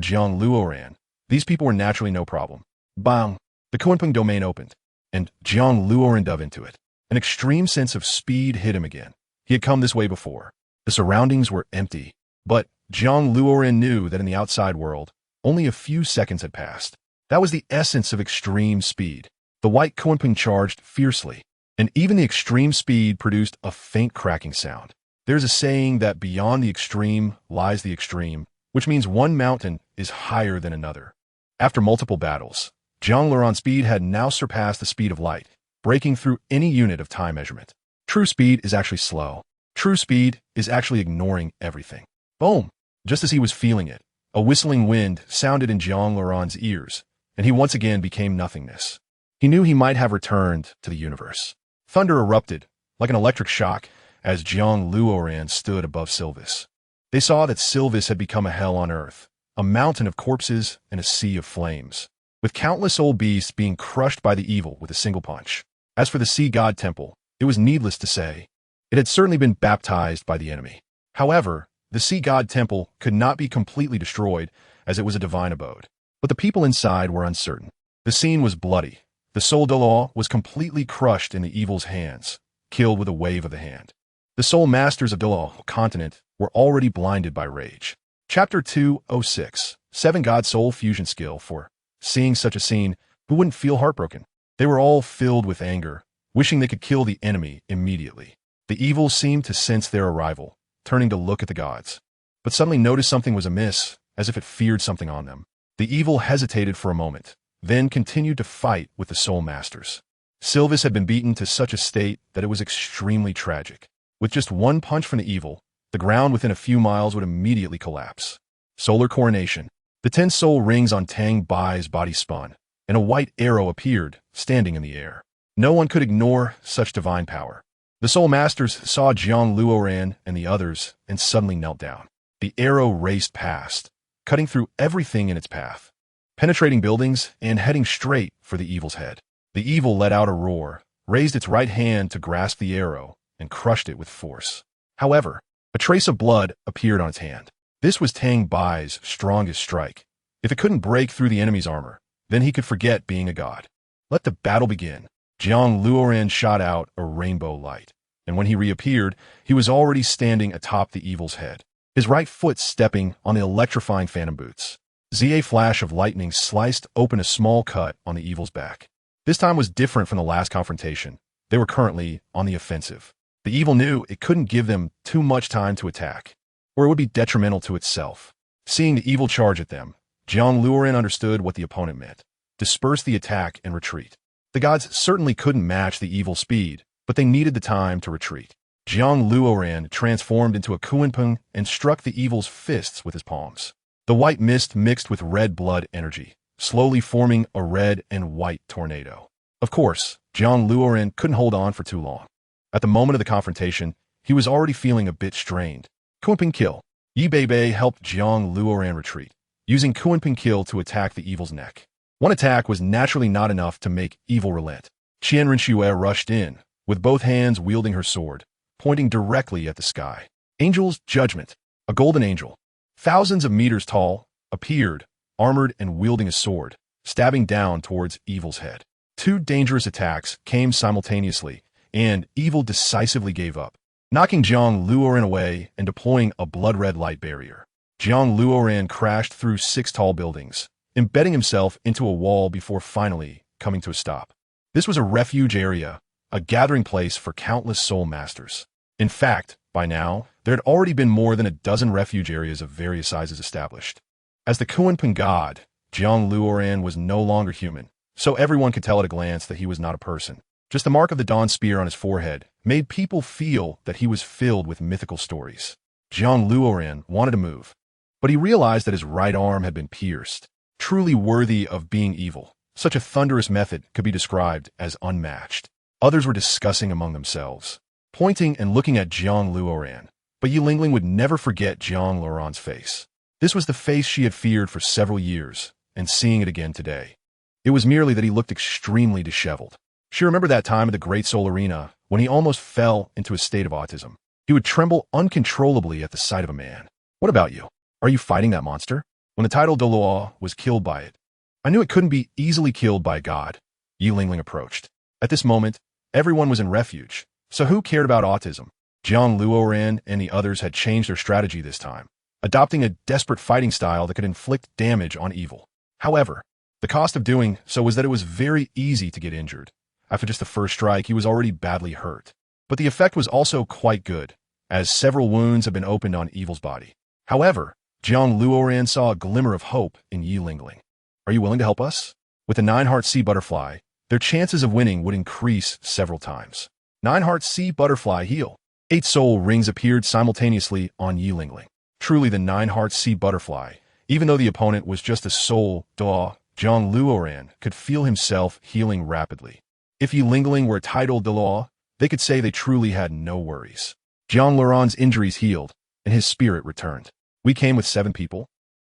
Jiang Luoran, these people were naturally no problem. Bang! The Kunpeng domain opened, and Jiang Luoran dove into it. An extreme sense of speed hit him again. He had come this way before. The surroundings were empty, but Jiang Luoran knew that in the outside world, only a few seconds had passed. That was the essence of extreme speed. The white Kunpeng charged fiercely, and even the extreme speed produced a faint cracking sound. There's a saying that beyond the extreme lies the extreme, which means one mountain is higher than another. After multiple battles, JiangLuoran's speed had now surpassed the speed of light, breaking through any unit of time measurement. True speed is actually slow. True speed is actually ignoring everything. Boom! Just as he was feeling it, a whistling wind sounded in JiangLuoran's ears, and he once again became nothingness. He knew he might have returned to the universe. Thunder erupted, like an electric shock, as Jiang Luoran stood above Silvis. They saw that Silvis had become a hell on earth, a mountain of corpses and a sea of flames, with countless old beasts being crushed by the evil with a single punch. As for the Sea God Temple, it was needless to say. It had certainly been baptized by the enemy. However, the Sea God Temple could not be completely destroyed, as it was a divine abode. But the people inside were uncertain. The scene was bloody. The Soul Douluo was completely crushed in the evil's hands, killed with a wave of the hand. The soul masters of Douluo continent were already blinded by rage. Chapter 206, 7 God Soul Fusion Skill. For seeing such a scene, who wouldn't feel heartbroken? They were all filled with anger, wishing they could kill the enemy immediately. The evil seemed to sense their arrival, turning to look at the gods, but suddenly noticed something was amiss, as if it feared something on them. The evil hesitated for a moment, then continued to fight with the soul masters. Silvis had been beaten to such a state that it was extremely tragic. With just one punch from the evil, the ground within a few miles would immediately collapse. Solar coronation. The 10 soul rings on Tang Bai's body spun, and a white arrow appeared, standing in the air. No one could ignore such divine power. The soul masters saw Jiang Luoran and the others and suddenly knelt down. The arrow raced past, cutting through everything in its path, penetrating buildings and heading straight for the evil's head. The evil let out a roar, raised its right hand to grasp the arrow, and crushed it with force. However, a trace of blood appeared on its hand. This was Tang Bai's strongest strike. If it couldn't break through the enemy's armor, then he could forget being a god. Let the battle begin. JiangLuoran shot out a rainbow light, and when he reappeared, he was already standing atop the evil's head, his right foot stepping on the electrifying phantom boots. A flash of lightning sliced open a small cut on the evil's back. This time was different from the last confrontation. They were currently on the offensive. The evil knew it couldn't give them too much time to attack, or it would be detrimental to itself. Seeing the evil charge at them, JiangLuoran understood what the opponent meant. Disperse the attack and retreat. The gods certainly couldn't match the evil's speed, but they needed the time to retreat. JiangLuoran transformed into a Kunpeng and struck the evil's fists with his palms. The white mist mixed with red blood energy, slowly forming a red and white tornado. Of course, JiangLuoran couldn't hold on for too long. At the moment of the confrontation, he was already feeling a bit strained. Kunpeng kill. Yi Beibei helped JiangLuoran retreat, using Kunpeng kill to attack the evil's neck. One attack was naturally not enough to make evil relent. Qian Rinxue rushed in, with both hands wielding her sword, pointing directly at the sky. Angel's Judgment, a golden angel, thousands of meters tall, appeared, armored and wielding a sword, stabbing down towards evil's head. Two dangerous attacks came simultaneously, and evil decisively gave up, knocking JiangLuoran away and deploying a blood-red light barrier. JiangLuoran crashed through 6 tall buildings, embedding himself into a wall before finally coming to a stop. This was a refuge area, a gathering place for countless soul masters. In fact, by now, there had already been more than a dozen refuge areas of various sizes established. As the Kunpeng god, JiangLuoran was no longer human, so everyone could tell at a glance that he was not a person. Just the mark of the dawn spear on his forehead made people feel that he was filled with mythical stories. JiangLuoran wanted to move, but he realized that his right arm had been pierced. Truly worthy of being evil, such a thunderous method could be described as unmatched. Others were discussing among themselves, pointing and looking at JiangLuoran, but Yi Lingling would never forget JiangLuoran's face. This was the face she had feared for several years, and seeing it again today. It was merely that he looked extremely disheveled. She remembered that time at the Great Soul Arena when he almost fell into a state of autism. He would tremble uncontrollably at the sight of a man. What about you? Are you fighting that monster? When the Title Douluo was killed by it, I knew it couldn't be easily killed by God. Yi Lingling approached. At this moment, everyone was in refuge, so who cared about autism? JiangLuoran and the others had changed their strategy this time, adopting a desperate fighting style that could inflict damage on evil. However, the cost of doing so was that it was very easy to get injured. After just the first strike, he was already badly hurt. But the effect was also quite good, as several wounds had been opened on evil's body. However, JiangLuoran saw a glimmer of hope in Yi Lingling. Are you willing to help us? With the 9-heart sea butterfly, their chances of winning would increase several times. 9-heart sea butterfly heal. 8 soul rings appeared simultaneously on Yi Lingling. Truly the 9-heart sea butterfly, even though the opponent was just a soul, JiangLuoran could feel himself healing rapidly. If Yi Lingling were a Title Douluo, they could say they truly had no worries. JiangLuoran's injuries healed, and his spirit returned. We came with 7 people,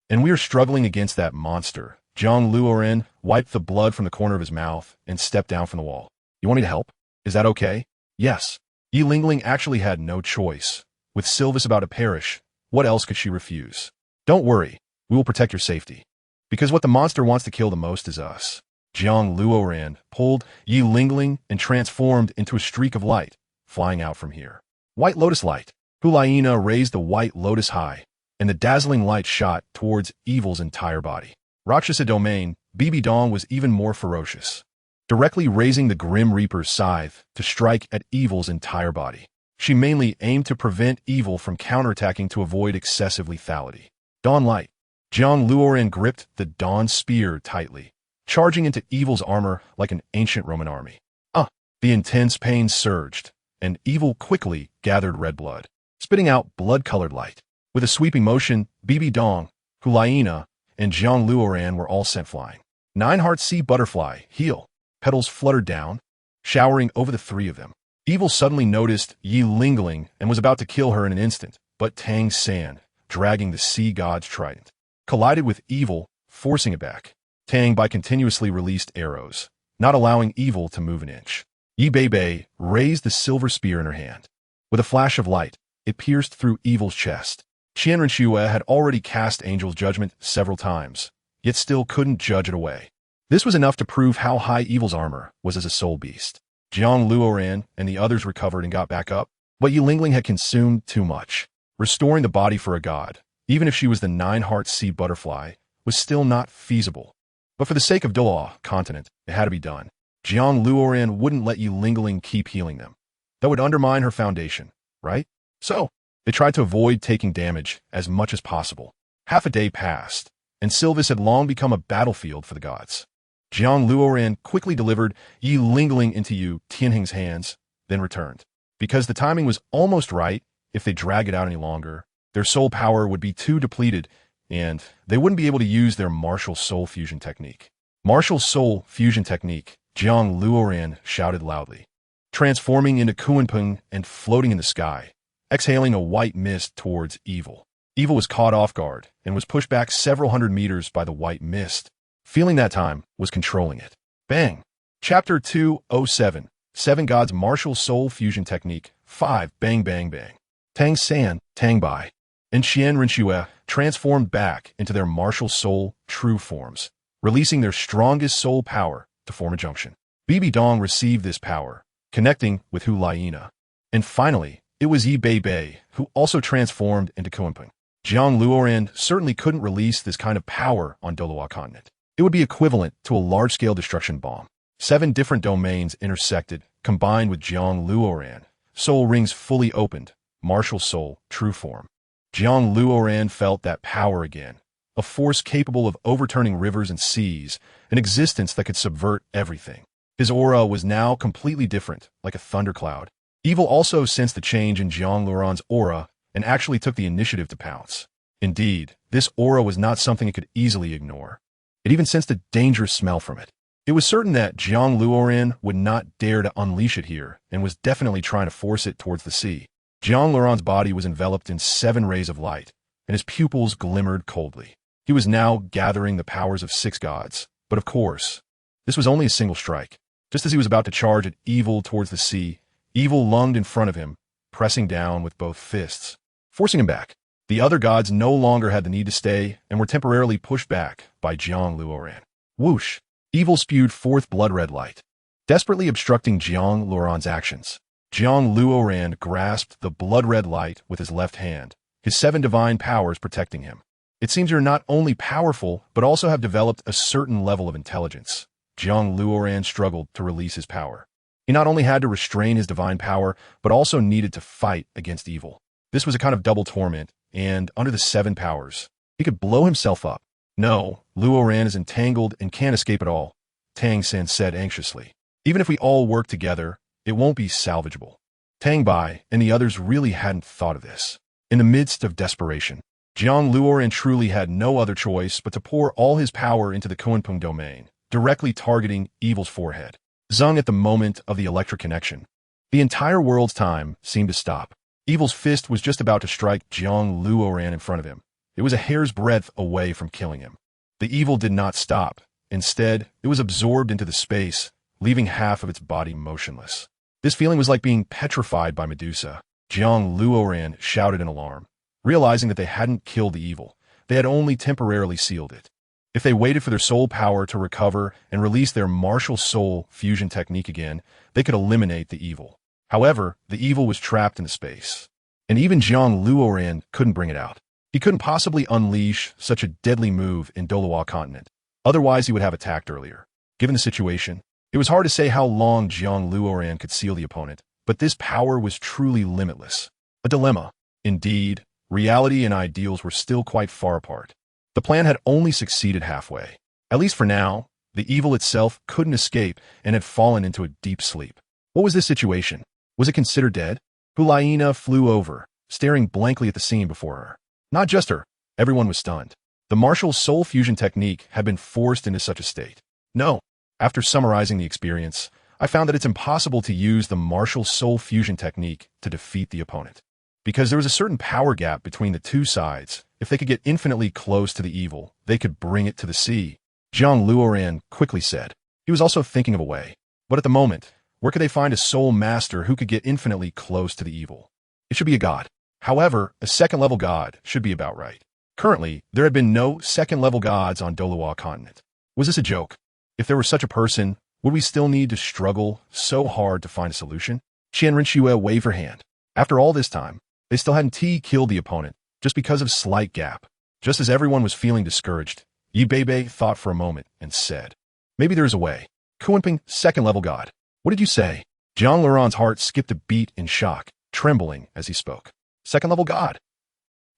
and we are struggling against that monster. JiangLuoran wiped the blood from the corner of his mouth and stepped down from the wall. You want me to help? Is that okay? Yes. Yi Lingling actually had no choice. With Sylvis about to perish, what else could she refuse? Don't worry, we will protect your safety. Because what the monster wants to kill the most is us. JiangLuoran pulled Yi Lingling and transformed into a streak of light, flying out from here. White Lotus Light. Hulaina raised the White Lotus high, and the dazzling light shot towards evil's entire body. Rakshasa domain, Bibi Dong was even more ferocious, directly raising the Grim Reaper's scythe to strike at evil's entire body. She mainly aimed to prevent evil from counterattacking to avoid excessive lethality. Dawn Light. JiangLuoran gripped the Dawn Spear tightly, charging into evil's armor like an ancient Roman army. The intense pain surged, and evil quickly gathered red blood, spitting out blood-colored light. With a sweeping motion, Bibi Dong, Hulaina, and JiangLuoran were all sent flying. 9-heart sea butterfly, heal. Petals fluttered down, showering over the 3 of them. Evil suddenly noticed Yi Lingling and was about to kill her in an instant, but Tang San, dragging the sea god's trident, collided with evil, forcing it back. Tang Bai continuously released arrows, not allowing evil to move an inch. Yi Beibei raised the silver spear in her hand. With a flash of light, it pierced through evil's chest, Qianren had already cast Angel's Judgment several times, yet still couldn't judge it away. This was enough to prove how high Evil's armor was as a soul beast. Jiang Luoran and the others recovered and got back up, but Yi Lingling had consumed too much. Restoring the body for a god, even if she was the 9-heart sea butterfly, was still not feasible. But for the sake of Douluo continent, it had to be done. Jiang Luoran wouldn't let Yi Lingling keep healing them. That would undermine her foundation, right? So, they tried to avoid taking damage as much as possible. Half a day passed, and Sylvis had long become a battlefield for the gods. Jiang Luoran quickly delivered Yi Lingling into Yu Tianheng's hands, then returned. Because the timing was almost right, if they drag it out any longer, their soul power would be too depleted, and they wouldn't be able to use their martial soul fusion technique. Martial soul fusion technique, Jiang Luoran shouted loudly, transforming into Kunpeng and floating in the sky, exhaling a white mist towards Evil. Evil was caught off guard and was pushed back several hundred meters by the white mist. Feeling that time was controlling it. Bang! Chapter 207, 7 Gods Martial Soul Fusion Technique, 5 Bang Bang Bang. Tang San, Tang Bai, and Qianren transformed back into their martial soul true forms, releasing their strongest soul power to form a junction. Bibi Dong received this power, connecting with Hu Liina. And finally, it was Yi Bei Bei who also transformed into Kunpeng. Jiang Luoran certainly couldn't release this kind of power on Douluo continent. It would be equivalent to a large-scale destruction bomb. 7 different domains intersected, combined with Jiang Luoran. Soul rings fully opened. Martial soul, true form. Jiang Luoran felt that power again, a force capable of overturning rivers and seas, an existence that could subvert everything. His aura was now completely different, like a thundercloud. Evil also sensed the change in Jiang Luoran's aura and actually took the initiative to pounce. Indeed, this aura was not something it could easily ignore. It even sensed a dangerous smell from it. It was certain that Jiang Luoran would not dare to unleash it here and was definitely trying to force it towards the sea. Jiang Luoran's body was enveloped in 7 rays of light, and his pupils glimmered coldly. He was now gathering the powers of 6 gods, but of course, this was only a single strike. Just as he was about to charge at Evil towards the sea, Evil lunged in front of him, pressing down with both fists, forcing him back. The other gods no longer had the need to stay and were temporarily pushed back by Jiang Luoran. Whoosh! Evil spewed forth blood-red light, desperately obstructing Jiang Luoran's actions. Jiang Luoran grasped the blood-red light with his left hand, his 7 divine powers protecting him. It seems you're not only powerful, but also have developed a certain level of intelligence. Jiang Luoran struggled to release his power. He not only had to restrain his divine power, but also needed to fight against evil. This was a kind of double torment, and under the 7 powers, he could blow himself up. No, Luoran is entangled and can't escape at all, Tang San said anxiously. Even if we all work together, it won't be salvageable. Tang Bai and the others really hadn't thought of this. In the midst of desperation, Jiang Luoran truly had no other choice but to pour all his power into the Kunpeng domain, directly targeting Evil's forehead. Zung at the moment of the electric connection. The entire world's time seemed to stop. Evil's fist was just about to strike Jiang Luoran in front of him. It was a hair's breadth away from killing him. The evil did not stop. Instead, it was absorbed into the space, leaving half of its body motionless. This feeling was like being petrified by Medusa. Jiang Luoran shouted in alarm. Realizing that they hadn't killed the evil, they had only temporarily sealed it. If they waited for their soul power to recover and release their martial soul fusion technique again, they could eliminate the evil. However, the evil was trapped in the space. And even Jiang Luoran couldn't bring it out. He couldn't possibly unleash such a deadly move in Douluo continent. Otherwise, he would have attacked earlier. Given the situation, it was hard to say how long Jiang Luoran could seal the opponent, but this power was truly limitless. A dilemma. Indeed, reality and ideals were still quite far apart. The plan had only succeeded halfway. At least for now, the evil itself couldn't escape and had fallen into a deep sleep. What was this situation? Was it considered dead? Hu Liina flew over, staring blankly at the scene before her. Not just her, everyone was stunned. The martial soul fusion technique had been forced into such a state. No. After summarizing the experience, I found that it's impossible to use the martial soul fusion technique to defeat the opponent. Because there was a certain power gap between the two sides. If they could get infinitely close to the evil, they could bring it to the sea. Jiang Luoran quickly said. He was also thinking of a way. But at the moment, where could they find a soul master who could get infinitely close to the evil? It should be a god. However, a second-level god should be about right. Currently, there had been no second-level gods on Douluo continent. Was this a joke? If there were such a person, would we still need to struggle so hard to find a solution? Qianren waved her hand. After all this time, they still hadn't killed the opponent, just because of slight gap. Just as everyone was feeling discouraged, Yi Beibei thought for a moment and said, "Maybe there is a way." Kunpeng, second-level god. What did you say? JiangLuoran's heart skipped a beat in shock, trembling as he spoke. Second-level god?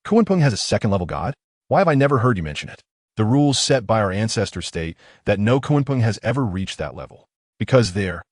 Kunpeng has a second-level god? Why have I never heard you mention it? The rules set by our ancestors state that no Kunpeng has ever reached that level. Because they're...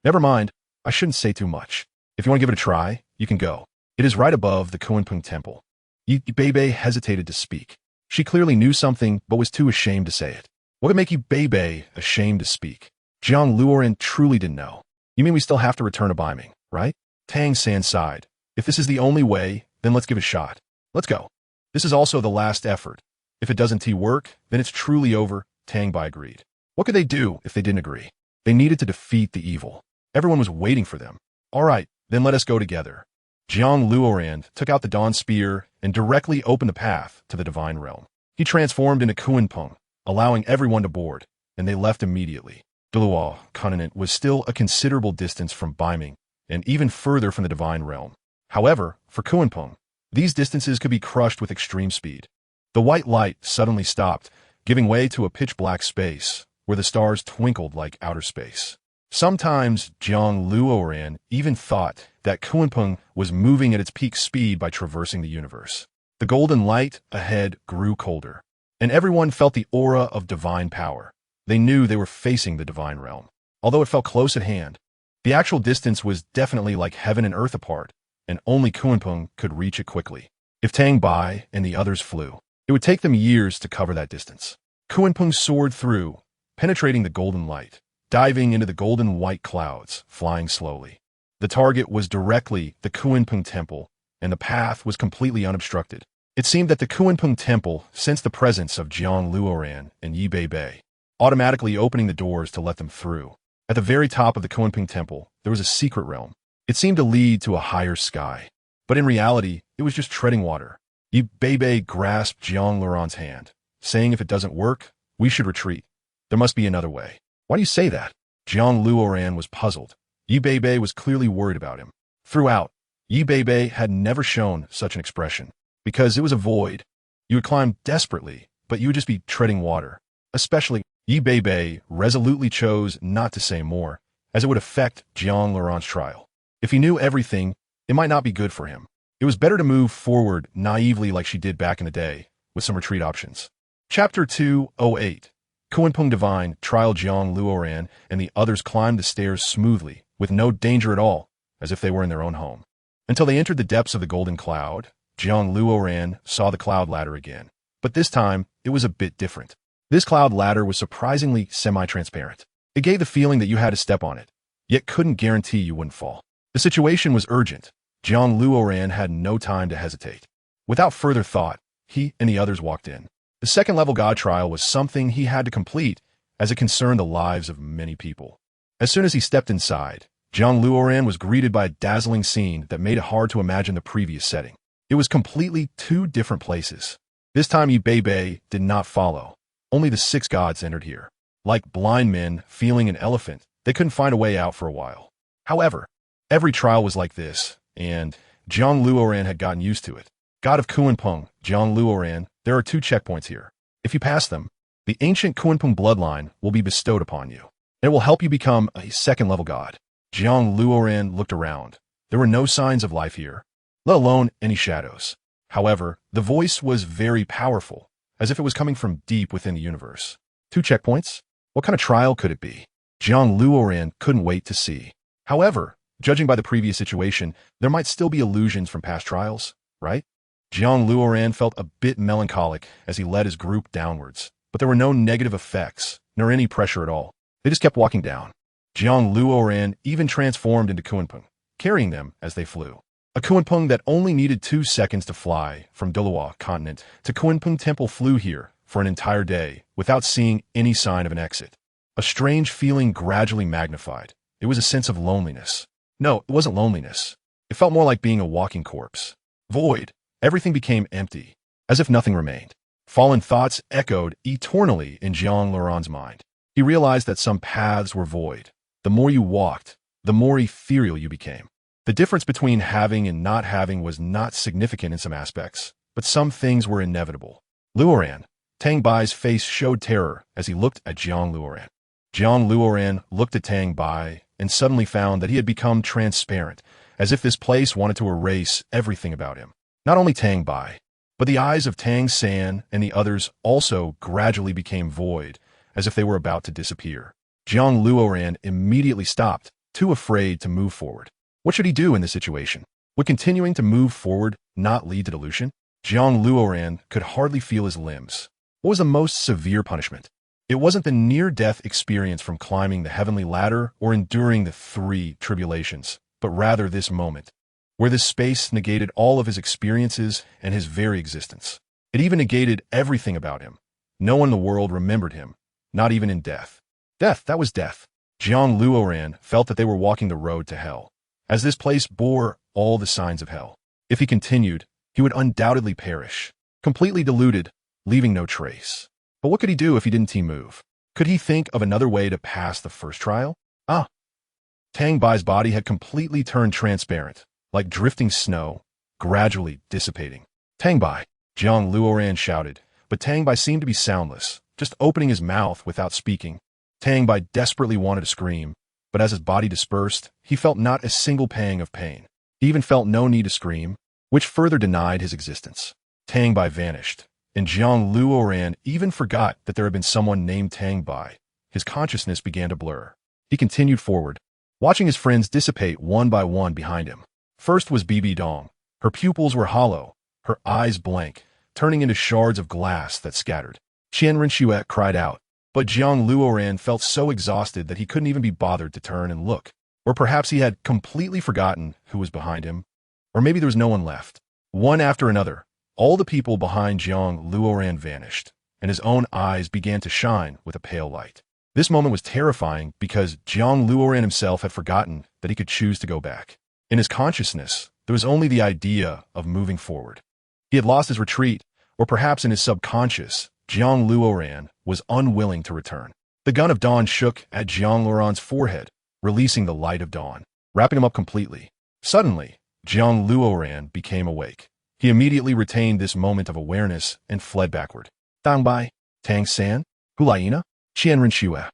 Never mind, I shouldn't say too much. If you want to give it a try, you can go. It is right above the Kunpeng temple. Yi Beibei hesitated to speak. She clearly knew something, but was too ashamed to say it. What would make Yi Beibei ashamed to speak? JiangLuoran truly didn't know. You mean we still have to return to Beiming, right? Tang San sighed. If this is the only way, then let's give it a shot. Let's go. This is also the last effort. If it doesn't work, then it's truly over, Tang Bai agreed. What could they do if they didn't agree? They needed to defeat the evil. Everyone was waiting for them. All right, then let us go together. Jiang Luoran took out the Dawn Spear and directly opened the path to the Divine Realm. He transformed into Kunpeng, allowing everyone to board, and they left immediately. Douluo continent was still a considerable distance from Beiming, and even further from the Divine Realm. However, for Kunpeng, these distances could be crushed with extreme speed. The white light suddenly stopped, giving way to a pitch-black space, where the stars twinkled like outer space. Sometimes Jiang Luoran even thought that Kunpeng was moving at its peak speed by traversing the universe. The golden light ahead grew colder, and everyone felt the aura of divine power. They knew they were facing the Divine Realm. Although it felt close at hand, the actual distance was definitely like heaven and earth apart, and only Kunpeng could reach it quickly. If Tang Bai and the others flew, it would take them years to cover that distance. Kunpeng soared through, penetrating the golden light, diving into the golden white clouds, flying slowly. The target was directly the Kunpeng Temple, and the path was completely unobstructed. It seemed that the Kunpeng Temple sensed the presence of Jiang Luoran and Yi Beibei, automatically opening the doors to let them through. At the very top of the Kunpeng Temple, there was a secret realm. It seemed to lead to a higher sky. But in reality, it was just treading water. Yi Beibei grasped Jiang Luoran's hand, saying if it doesn't work, we should retreat. There must be another way. Why do you say that? Jiang Luoran was puzzled. Yi Beibei was clearly worried about him. Throughout, Yi Beibei had never shown such an expression. Because it was a void. You would climb desperately, but you would just be treading water. Especially, Yi Beibei resolutely chose not to say more, as it would affect Jiang Luoran's trial. If he knew everything, it might not be good for him. It was better to move forward naively like she did back in the day, with some retreat options. Chapter 208. Kunpeng Divine, Trial Jiang Luoran, and the others climbed the stairs smoothly, with no danger at all, as if they were in their own home. Until they entered the depths of the golden cloud, Jiang Luoran saw the cloud ladder again. But this time, it was a bit different. This cloud ladder was surprisingly semi-transparent. It gave the feeling that you had to step on it, yet couldn't guarantee you wouldn't fall. The situation was urgent. Jiang Luoran had no time to hesitate. Without further thought, he and the others walked in. The second-level god trial was something he had to complete, as it concerned the lives of many people. As soon as he stepped inside, Jiang Luoran was greeted by a dazzling scene that made it hard to imagine the previous setting. It was completely two different places. This time Yi Beibei did not follow. Only the 6 gods entered here. Like blind men feeling an elephant, they couldn't find a way out for a while. However, every trial was like this, and Jiang Luoran had gotten used to it. God of Kunpeng, Jiang Luoran, there are 2 checkpoints here. If you pass them, the ancient Kunpeng bloodline will be bestowed upon you. It will help you become a second-level god. Jiang Luoran looked around. There were no signs of life here, let alone any shadows. However, the voice was very powerful, as if it was coming from deep within the universe. 2 checkpoints? What kind of trial could it be? Jiang Luoran couldn't wait to see. However, judging by the previous situation, there might still be illusions from past trials, right? Jiang Luoran felt a bit melancholic as he led his group downwards, but there were no negative effects, nor any pressure at all. They just kept walking down. Jiang Luoran even transformed into Kunpeng, carrying them as they flew. A Kunpeng that only needed 2 seconds to fly from Douluo continent to Kunpeng Temple flew here for an entire day without seeing any sign of an exit. A strange feeling gradually magnified. It was a sense of loneliness. No, it wasn't loneliness. It felt more like being a walking corpse. Void. Everything became empty, as if nothing remained. Fallen thoughts echoed eternally in Jiang Luoran's mind. He realized that some paths were void. The more you walked, the more ethereal you became. The difference between having and not having was not significant in some aspects, but some things were inevitable. Luoran. Tang Bai's face showed terror as he looked at Jiang Luoran. Jiang Luoran looked at Tang Bai and suddenly found that he had become transparent, as if this place wanted to erase everything about him. Not only Tang Bai, but the eyes of Tang San and the others also gradually became void, as if they were about to disappear. Jiang Luoran immediately stopped, too afraid to move forward. What should he do in this situation? Would continuing to move forward not lead to dilution? Jiang Luoran could hardly feel his limbs. What was the most severe punishment? It wasn't the near-death experience from climbing the heavenly ladder or enduring the 3 tribulations, but rather this moment, where this space negated all of his experiences and his very existence. It even negated everything about him. No one in the world remembered him, not even in death. Death, that was death. Jiang Luoran felt that they were walking the road to hell, as this place bore all the signs of hell. If he continued, he would undoubtedly perish, completely diluted, leaving no trace. But what could he do if he didn't move? Could he think of another way to pass the first trial? Tang Bai's body had completely turned transparent, like drifting snow, gradually dissipating. Tang Bai, Jiang Luoran shouted, but Tang Bai seemed to be soundless, just opening his mouth without speaking. Tang Bai desperately wanted to scream, but as his body dispersed, he felt not a single pang of pain. He even felt no need to scream, which further denied his existence. Tang Bai vanished, and Jiang Luoran even forgot that there had been someone named Tang Bai. His consciousness began to blur. He continued forward, watching his friends dissipate one by one behind him. First was Bibi Dong. Her pupils were hollow, her eyes blank, turning into shards of glass that scattered. Qian Renxue cried out, but Jiang Luoran felt so exhausted that he couldn't even be bothered to turn and look. Or perhaps he had completely forgotten who was behind him. Or maybe there was no one left. One after another, all the people behind Jiang Luoran vanished, and his own eyes began to shine with a pale light. This moment was terrifying because Jiang Luoran himself had forgotten that he could choose to go back. In his consciousness, there was only the idea of moving forward. He had lost his retreat, or perhaps in his subconscious, Jiang Luoran was unwilling to return. The gun of dawn shook at Jiang Luoran's forehead, releasing the light of dawn, wrapping him up completely. Suddenly, Jiang Luoran became awake. He immediately retained this moment of awareness and fled backward. Tang Bai, Tang San, Hulaina, Qian Renxue.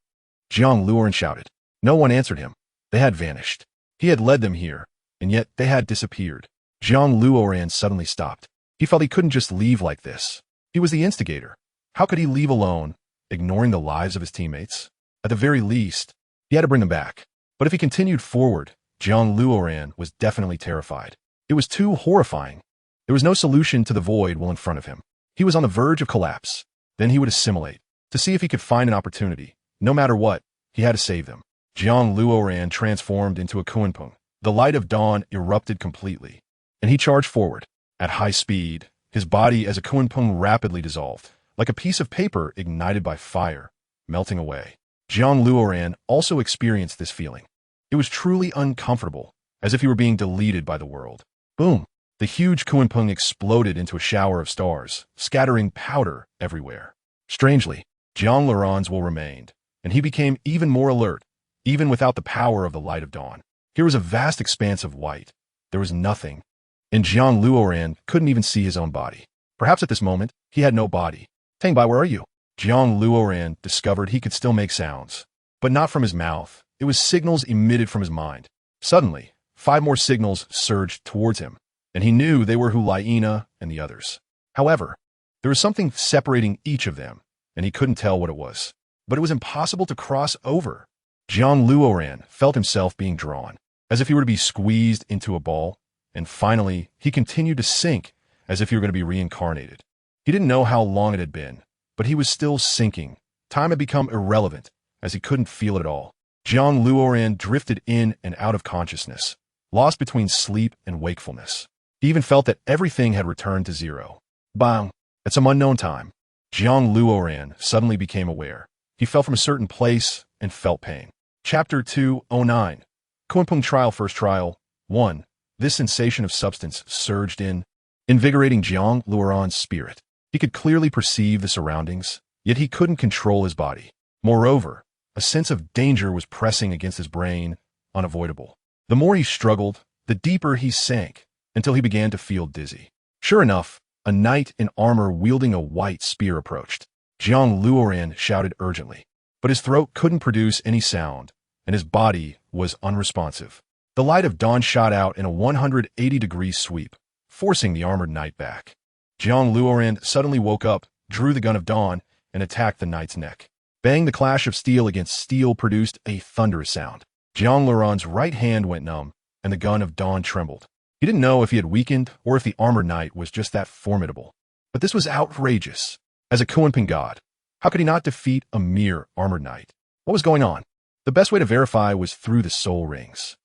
Jiang Luoran shouted. No one answered him. They had vanished. He had led them here, and yet they had disappeared. Jiang Luoran suddenly stopped. He felt he couldn't just leave like this. He was the instigator. How could he leave alone, ignoring the lives of his teammates? At the very least, he had to bring them back. But if he continued forward, Jiang Luoran was definitely terrified. It was too horrifying. There was no solution to the void well in front of him. He was on the verge of collapse. Then he would assimilate, to see if he could find an opportunity. No matter what, he had to save them. Jiang Luoran transformed into a Kunpeng. The light of dawn erupted completely, and he charged forward. At high speed, his body as a Kunpeng rapidly dissolved, like a piece of paper ignited by fire, melting away. Jiang Luoran also experienced this feeling. It was truly uncomfortable, as if he were being deleted by the world. Boom! The huge Kunpeng exploded into a shower of stars, scattering powder everywhere. Strangely, Jiang Luoran's will remained, and he became even more alert, even without the power of the light of dawn. Here was a vast expanse of white. There was nothing, and Jiang Luoran couldn't even see his own body. Perhaps at this moment, he had no body. Tang Bai, where are you? Jiang Luoran discovered he could still make sounds, but not from his mouth. It was signals emitted from his mind. Suddenly, 5 more signals surged towards him, and he knew they were Hulaina and the others. However, there was something separating each of them, and he couldn't tell what it was. But it was impossible to cross over. Jiang Luoran felt himself being drawn, as if he were to be squeezed into a ball, and finally, he continued to sink, as if he were going to be reincarnated. He didn't know how long it had been, but he was still sinking. Time had become irrelevant, as he couldn't feel it at all. Jiang Luoran drifted in and out of consciousness, lost between sleep and wakefulness. He even felt that everything had returned to zero. Bang! At some unknown time, Jiang Luoran suddenly became aware. He fell from a certain place and felt pain. Chapter 209. Kunpeng Trial First Trial 1. This sensation of substance surged in, invigorating Jiang Luoran's spirit. He could clearly perceive the surroundings, yet he couldn't control his body. Moreover, a sense of danger was pressing against his brain, unavoidable. The more he struggled, the deeper he sank, until he began to feel dizzy. Sure enough, a knight in armor wielding a white spear approached. Jiang Luoran shouted urgently, but his throat couldn't produce any sound, and his body was unresponsive. The light of dawn shot out in a 180-degree sweep, forcing the armored knight back. Jiang Luoran suddenly woke up, drew the gun of dawn, and attacked the knight's neck. Bang! The clash of steel against steel produced a thunderous sound. Jiang Luoran's right hand went numb, and the gun of dawn trembled. He didn't know if he had weakened or if the armored knight was just that formidable. But this was outrageous. As a Kunping god, how could he not defeat a mere armored knight? What was going on? The best way to verify was through the soul rings.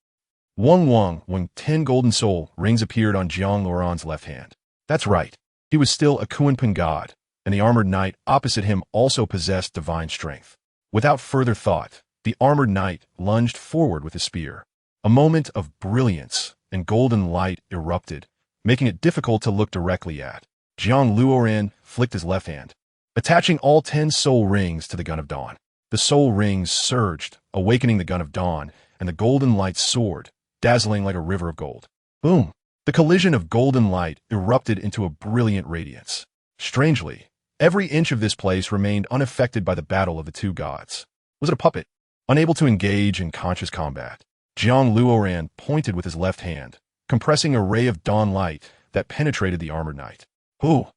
When 10 golden soul rings appeared on Jiang Luoran's left hand. That's right. He was still a Kunping god, and the armored knight opposite him also possessed divine strength. Without further thought, the armored knight lunged forward with his spear. A moment of brilliance and golden light erupted, making it difficult to look directly at. Jiang Luoran flicked his left hand, attaching all 10 soul rings to the gun of dawn. The soul rings surged, awakening the gun of dawn, and the golden light soared, dazzling like a river of gold. Boom! The collision of golden light erupted into a brilliant radiance. Strangely, every inch of this place remained unaffected by the battle of the two gods. Was it a puppet? Unable to engage in conscious combat, Jiang Luoran pointed with his left hand, compressing a ray of dawn light that penetrated the armored knight. Hoo!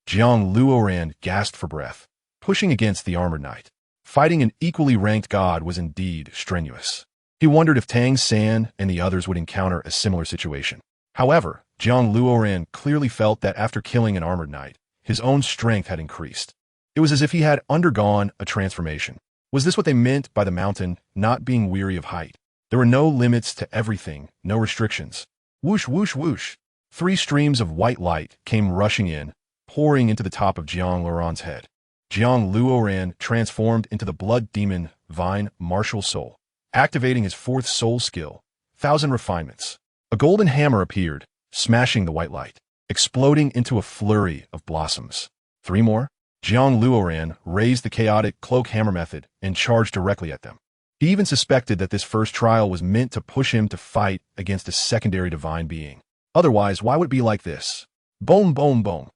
Jiang Luoran gasped for breath, pushing against the armored knight. Fighting an equally ranked god was indeed strenuous. He wondered if Tang San and the others would encounter a similar situation. However, Jiang Luoran clearly felt that after killing an armored knight, his own strength had increased. It was as if he had undergone a transformation. Was this what they meant by the mountain not being weary of height? There were no limits to everything, no restrictions. Whoosh, whoosh, whoosh. 3 streams of white light came rushing in, pouring into the top of Jiang Luoran's head. Jiang Luoran transformed into the blood demon Vine Martial Soul, activating his 4th soul skill, 1000 Refinements. A golden hammer appeared, smashing the white light, exploding into a flurry of blossoms. 3 more. Jiang Luoran raised the chaotic cloak hammer method and charged directly at them. He even suspected that this first trial was meant to push him to fight against a secondary divine being. Otherwise, why would it be like this? Boom, boom, boom.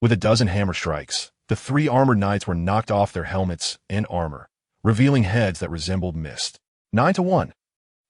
With a dozen hammer strikes, the 3 armored knights were knocked off their helmets and armor, revealing heads that resembled mist. 9-1.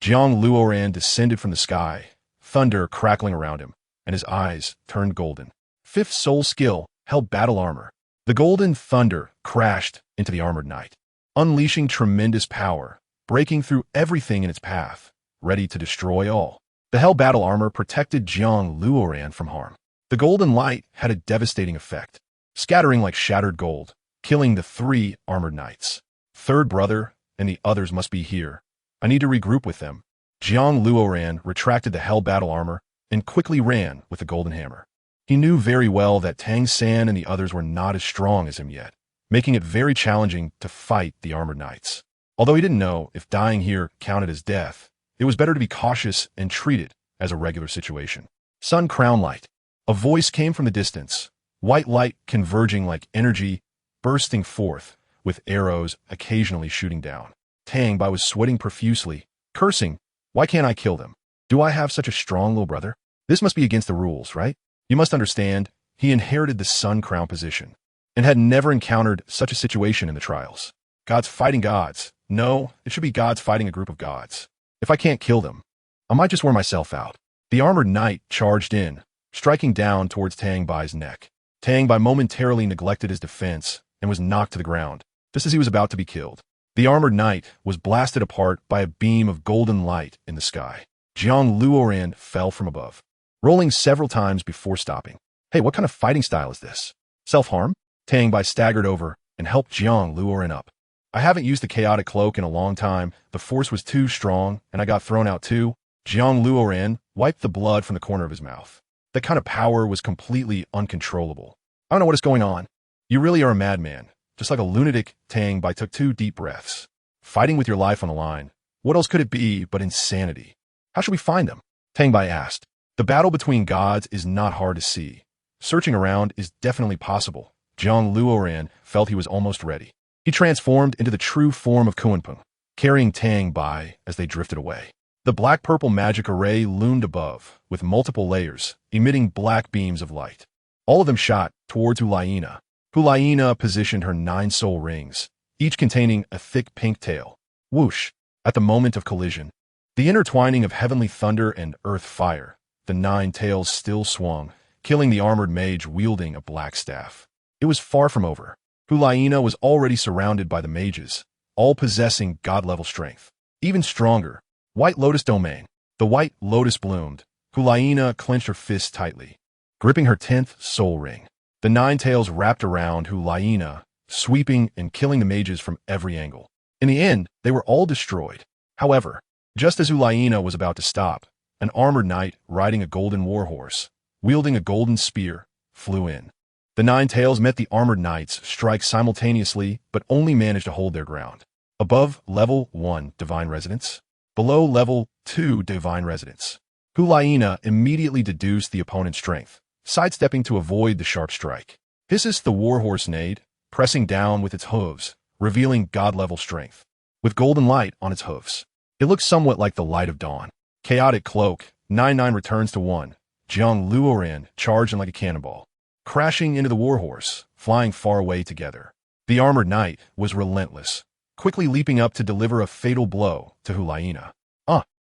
Jiang Luoran descended from the sky, thunder crackling around him, and his eyes turned golden. 5th soul skill, held battle armor. The golden thunder crashed into the armored knight, unleashing tremendous power, breaking through everything in its path, ready to destroy all. The hell battle armor protected Jiang Luoran from harm. The golden light had a devastating effect, scattering like shattered gold, killing the 3 armored knights. Third brother and the others must be here. I need to regroup with them. Jiang Luoran retracted the hell battle armor and quickly ran with the golden hammer. He knew very well that Tang San and the others were not as strong as him yet, making it very challenging to fight the armored knights. Although he didn't know if dying here counted as death, it was better to be cautious and treat it as a regular situation. Sun Crown Light. A voice came from the distance, white light converging like energy, bursting forth, with arrows occasionally shooting down. Tang Bai was sweating profusely, cursing, "Why can't I kill them? Do I have such a strong little brother? This must be against the rules, right?" You must understand, he inherited the Sun Crown position, and had never encountered such a situation in the trials. Gods fighting gods. No, it should be gods fighting a group of gods. If I can't kill them, I might just wear myself out. The armored knight charged in, striking down towards Tang Bai's neck. Tang Bai momentarily neglected his defense and was knocked to the ground, just as he was about to be killed. The armored knight was blasted apart by a beam of golden light in the sky. Jiang Luoran fell from above, rolling several times before stopping. Hey, what kind of fighting style is this? Self-harm? Tang Bai staggered over and helped Jiang Luoran up. I haven't used the chaotic cloak in a long time. The force was too strong, and I got thrown out too. Jiang Luoran wiped the blood from the corner of his mouth. That kind of power was completely uncontrollable. I don't know what is going on. You really are a madman. Just like a lunatic, Tang Bai took 2 deep breaths. Fighting with your life on the line. What else could it be but insanity? How should we find them? Tang Bai asked. The battle between gods is not hard to see. Searching around is definitely possible. Jiang Luoran felt he was almost ready. He transformed into the true form of Kunpeng, carrying Tang Bai as they drifted away. The black-purple magic array loomed above, with multiple layers, emitting black beams of light. All of them shot towards Hulayina. Hulayina positioned her 9 soul rings, each containing a thick pink tail. Whoosh! At the moment of collision, the intertwining of heavenly thunder and earth fire, the 9 tails still swung, killing the armored mage wielding a black staff. It was far from over. Hulayina was already surrounded by the mages, all possessing god-level strength. Even stronger, White Lotus Domain. The white lotus bloomed. Hulayina clenched her fists tightly, gripping her 10th soul ring. The 9 tails wrapped around Hulayina, sweeping and killing the mages from every angle. In the end, they were all destroyed. However, just as Hulayina was about to stop, an armored knight riding a golden warhorse, wielding a golden spear, flew in. The 9 tails met the armored knight's strike simultaneously, but only managed to hold their ground. Above level 1 divine residence, below level 2 divine residence. Hulayina immediately deduced the opponent's strength, sidestepping to avoid the sharp strike. Hisses the warhorse neighed, pressing down with its hooves, revealing god-level strength. With golden light on its hooves, it looked somewhat like the light of dawn. Chaotic cloak, 9-9 returns to 1. Jiang Luoran charged in like a cannonball, crashing into the warhorse, flying far away together. The armored knight was relentless, quickly leaping up to deliver a fatal blow to Hulayina.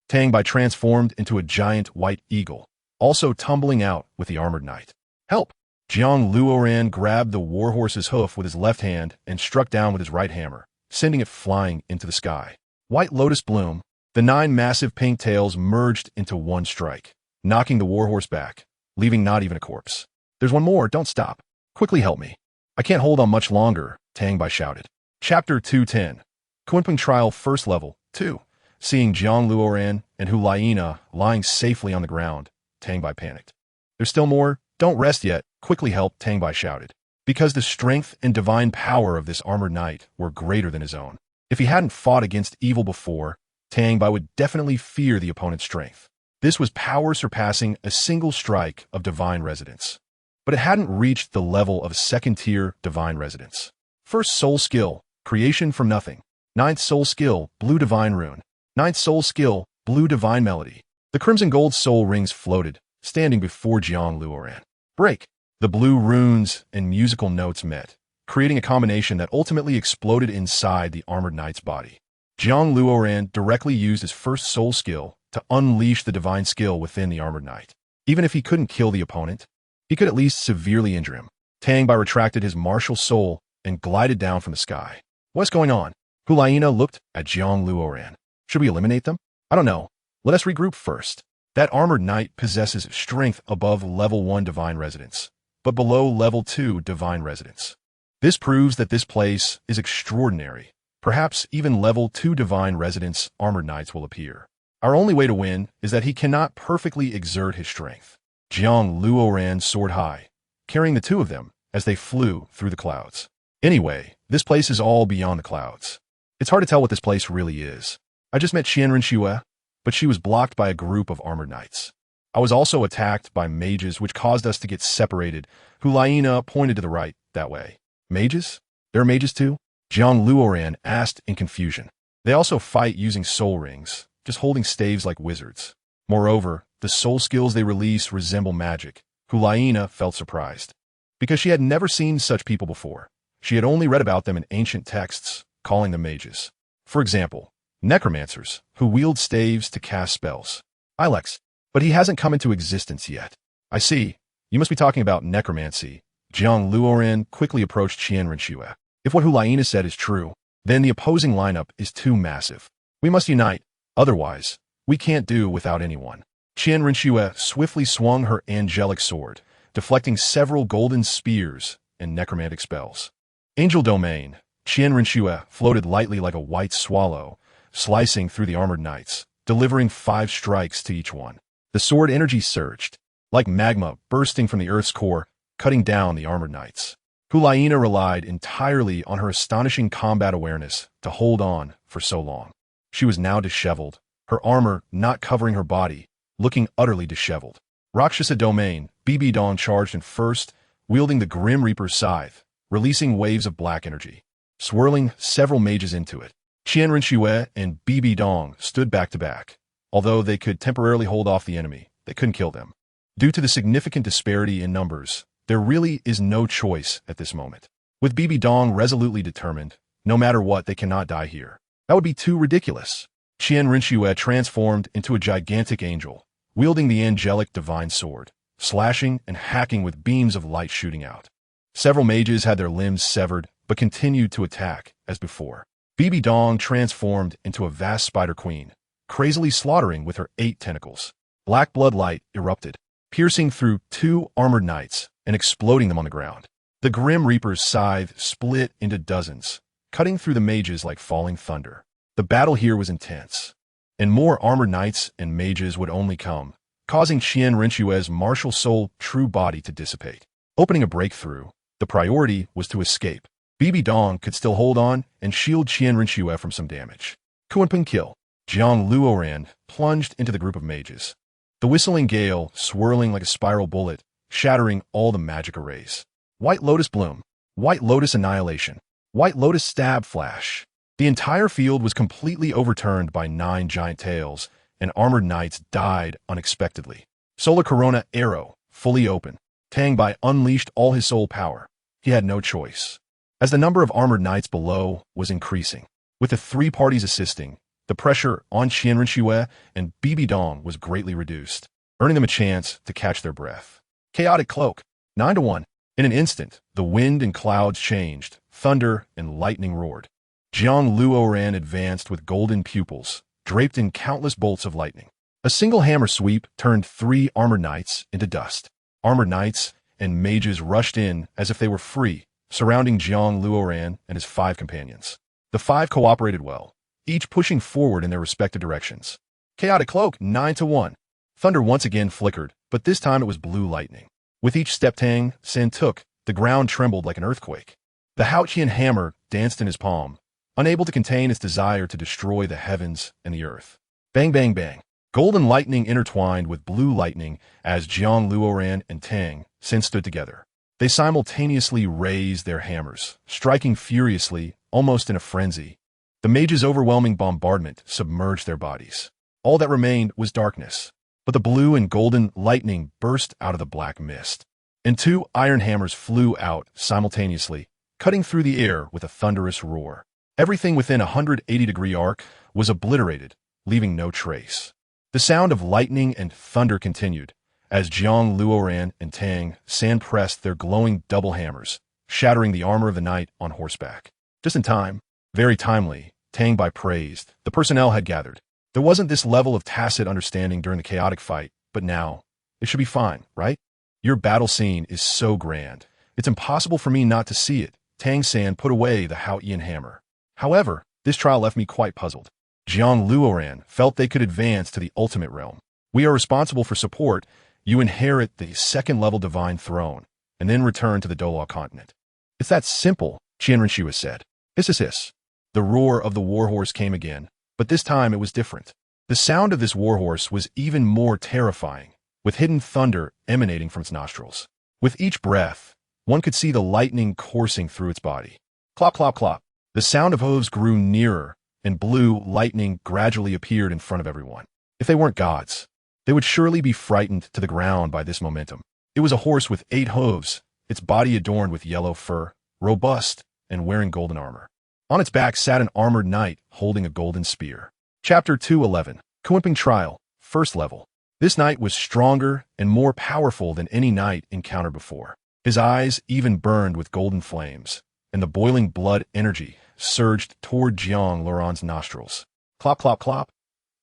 Tang Bai transformed into a giant white eagle, also tumbling out with the armored knight. Help! Jiang Luoran grabbed the warhorse's hoof with his left hand and struck down with his right hammer, sending it flying into the sky. White Lotus Bloom, the 9 massive pink tails merged into one strike, knocking the warhorse back, leaving not even a corpse. There's one more, don't stop. Quickly help me. I can't hold on much longer, Tang Bai shouted. Chapter 210. Kunpeng Trial First Level 2. Seeing Jiang Luoran and Hulayina lying safely on the ground, Tang Bai panicked. There's still more? Don't rest yet. Quickly help, Tang Bai shouted. Because the strength and divine power of this armored knight were greater than his own. If he hadn't fought against evil before, Tang Bai would definitely fear the opponent's strength. This was power surpassing a single strike of divine residence. But it hadn't reached the level of second-tier divine residence. First soul skill, creation from nothing. 9th soul skill, blue divine rune. 9th soul skill, blue divine melody. The crimson gold soul rings floated, standing before Jiang Luoran. Break. The blue runes and musical notes met, creating a combination that ultimately exploded inside the armored knight's body. Jiang Luoran directly used his first soul skill to unleash the divine skill within the armored knight. Even if he couldn't kill the opponent, he could at least severely injure him. Tang Bai retracted his martial soul and glided down from the sky. What's going on? Hulayina looked at Jiang Luoran. Should we eliminate them? I don't know. Let us regroup first. That armored knight possesses strength above level 1 divine residence, but below level 2 divine residence. This proves that this place is extraordinary. Perhaps even level 2 divine residence armored knights will appear. Our only way to win is that he cannot perfectly exert his strength. Jiang Luoran soared high, carrying the 2 of them as they flew through the clouds. Anyway, this place is all beyond the clouds. It's hard to tell what this place really is. I just met Qianren Xue, but she was blocked by a group of armored knights. I was also attacked by mages, which caused us to get separated. Hulayina pointed to the right, that way. Mages? There are mages too? Jiang Luoran asked in confusion. They also fight using soul rings, just holding staves like wizards. Moreover, the soul skills they release resemble magic. Hulayina felt surprised, because she had never seen such people before. She had only read about them in ancient texts, calling them mages. For example, necromancers, who wield staves to cast spells. Ilex, but he hasn't come into existence yet. I see. You must be talking about necromancy. Jiang Luoran quickly approached Qianren Xue. If what Hulayina said is true, then the opposing lineup is too massive. We must unite, otherwise, we can't do without anyone. Qianren Xue swiftly swung her angelic sword, deflecting several golden spears and necromantic spells. Angel Domain, Qianren Xue floated lightly like a white swallow, slicing through the armored knights, delivering 5 strikes to each one. The sword energy surged, like magma bursting from the earth's core, cutting down the armored knights. Hulayina relied entirely on her astonishing combat awareness to hold on for so long. She was now disheveled, her armor not covering her body, looking utterly disheveled. Rakshasa domain, Beiming Douluo charged in first, wielding the Grim Reaper's scythe, releasing waves of black energy, swirling several mages into it. Qianren and Beiming Douluo stood back to back. Although they could temporarily hold off the enemy, they couldn't kill them. Due to the significant disparity in numbers, there really is no choice at this moment. With Beiming Douluo resolutely determined, no matter what, they cannot die here. That would be too ridiculous. Qianren transformed into a gigantic angel, wielding the angelic divine sword, slashing and hacking with beams of light shooting out. Several mages had their limbs severed, but continued to attack, as before. Beiming Douluo transformed into a vast spider queen, crazily slaughtering with her 8 tentacles. Black blood light erupted, piercing through 2 armored knights and exploding them on the ground. The Grim Reaper's scythe split into dozens, cutting through the mages like falling thunder. The battle here was intense, and more armored knights and mages would only come, causing Qianren's martial soul true body to dissipate. Opening a breakthrough, the priority was to escape. Beiming Douluo could still hold on and shield Qianren from some damage. Kuanping kill. JiangLuoran plunged into the group of mages. The whistling gale swirling like a spiral bullet, shattering all the magic arrays. White Lotus Bloom. White Lotus Annihilation. White Lotus Stab Flash. The entire field was completely overturned by 9 giant tails, and armored knights died unexpectedly. Solar Corona Arrow, fully open. Tang Bai unleashed all his soul power. He had no choice. As the number of armored knights below was increasing, with the 3 parties assisting, the pressure on Qianren and Beiming Douluo was greatly reduced, earning them a chance to catch their breath. Chaotic Cloak, 9-1. In an instant, the wind and clouds changed, thunder and lightning roared. Jiang Luoran advanced with golden pupils, draped in countless bolts of lightning. A single hammer sweep turned 3 armored knights into dust. Armored knights and mages rushed in as if they were free, surrounding Jiang Luoran and his 5 companions. The 5 cooperated well, each pushing forward in their respective directions. Chaotic Cloak, 9-1. Thunder once again flickered, but this time it was blue lightning. With each step Tang San took, the ground trembled like an earthquake. The Haotian hammer danced in his palm, unable to contain its desire to destroy the heavens and the earth. Bang, bang, bang. Golden lightning intertwined with blue lightning as Jiang Luoran and Tang San stood together. They simultaneously raised their hammers, striking furiously, almost in a frenzy. The mages' overwhelming bombardment submerged their bodies. All that remained was darkness, but the blue and golden lightning burst out of the black mist, and 2 iron hammers flew out simultaneously, cutting through the air with a thunderous roar. Everything within a 180-degree arc was obliterated, leaving no trace. The sound of lightning and thunder continued, as Jiang Luoran and Tang San pressed their glowing double hammers, shattering the armor of the knight on horseback. Just in time, very timely, Tang Bai praised. The personnel had gathered. There wasn't this level of tacit understanding during the chaotic fight, but now, it should be fine, right? Your battle scene is so grand. It's impossible for me not to see it. Tang San put away the Haotian hammer. However, this trial left me quite puzzled. Jiang Luoran felt they could advance to the ultimate realm. We are responsible for support. You inherit the 2nd-level divine throne, and then return to the Douluo continent. It's that simple, Qianren said. Hiss. The roar of the warhorse came again, but this time it was different. The sound of this warhorse was even more terrifying, with hidden thunder emanating from its nostrils. With each breath, one could see the lightning coursing through its body. Clop, clop, clop. The sound of hooves grew nearer, and blue lightning gradually appeared in front of everyone. If they weren't gods, they would surely be frightened to the ground by this momentum. It was a horse with 8 hooves, its body adorned with yellow fur, robust, and wearing golden armor. On its back sat an armored knight holding a golden spear. Chapter 211. Kuanping Trial, 1st level. This knight was stronger and more powerful than any knight encountered before. His eyes even burned with golden flames, and the boiling blood energy surged toward Jiang Luoran's nostrils. Clop, clop, clop.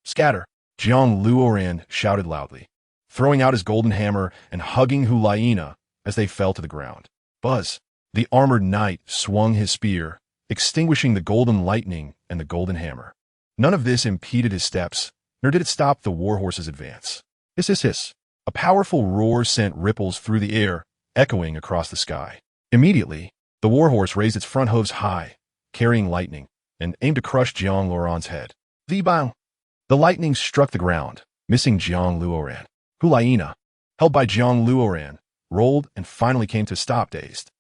Scatter. Jiang Luoran shouted loudly, throwing out his golden hammer and hugging Hulaina as they fell to the ground. Buzz. The armored knight swung his spear, extinguishing the golden lightning and the golden hammer. None of this impeded his steps, nor did it stop the warhorse's advance. Hiss. A powerful roar sent ripples through the air, echoing across the sky. Immediately, the warhorse raised its front hooves high, carrying lightning, and aimed to crush Jiang Luoran's head. The lightning struck the ground, missing Jiang Luoran. Hulaina. held by Jiang Luoran, rolled and finally came to a stop dazed.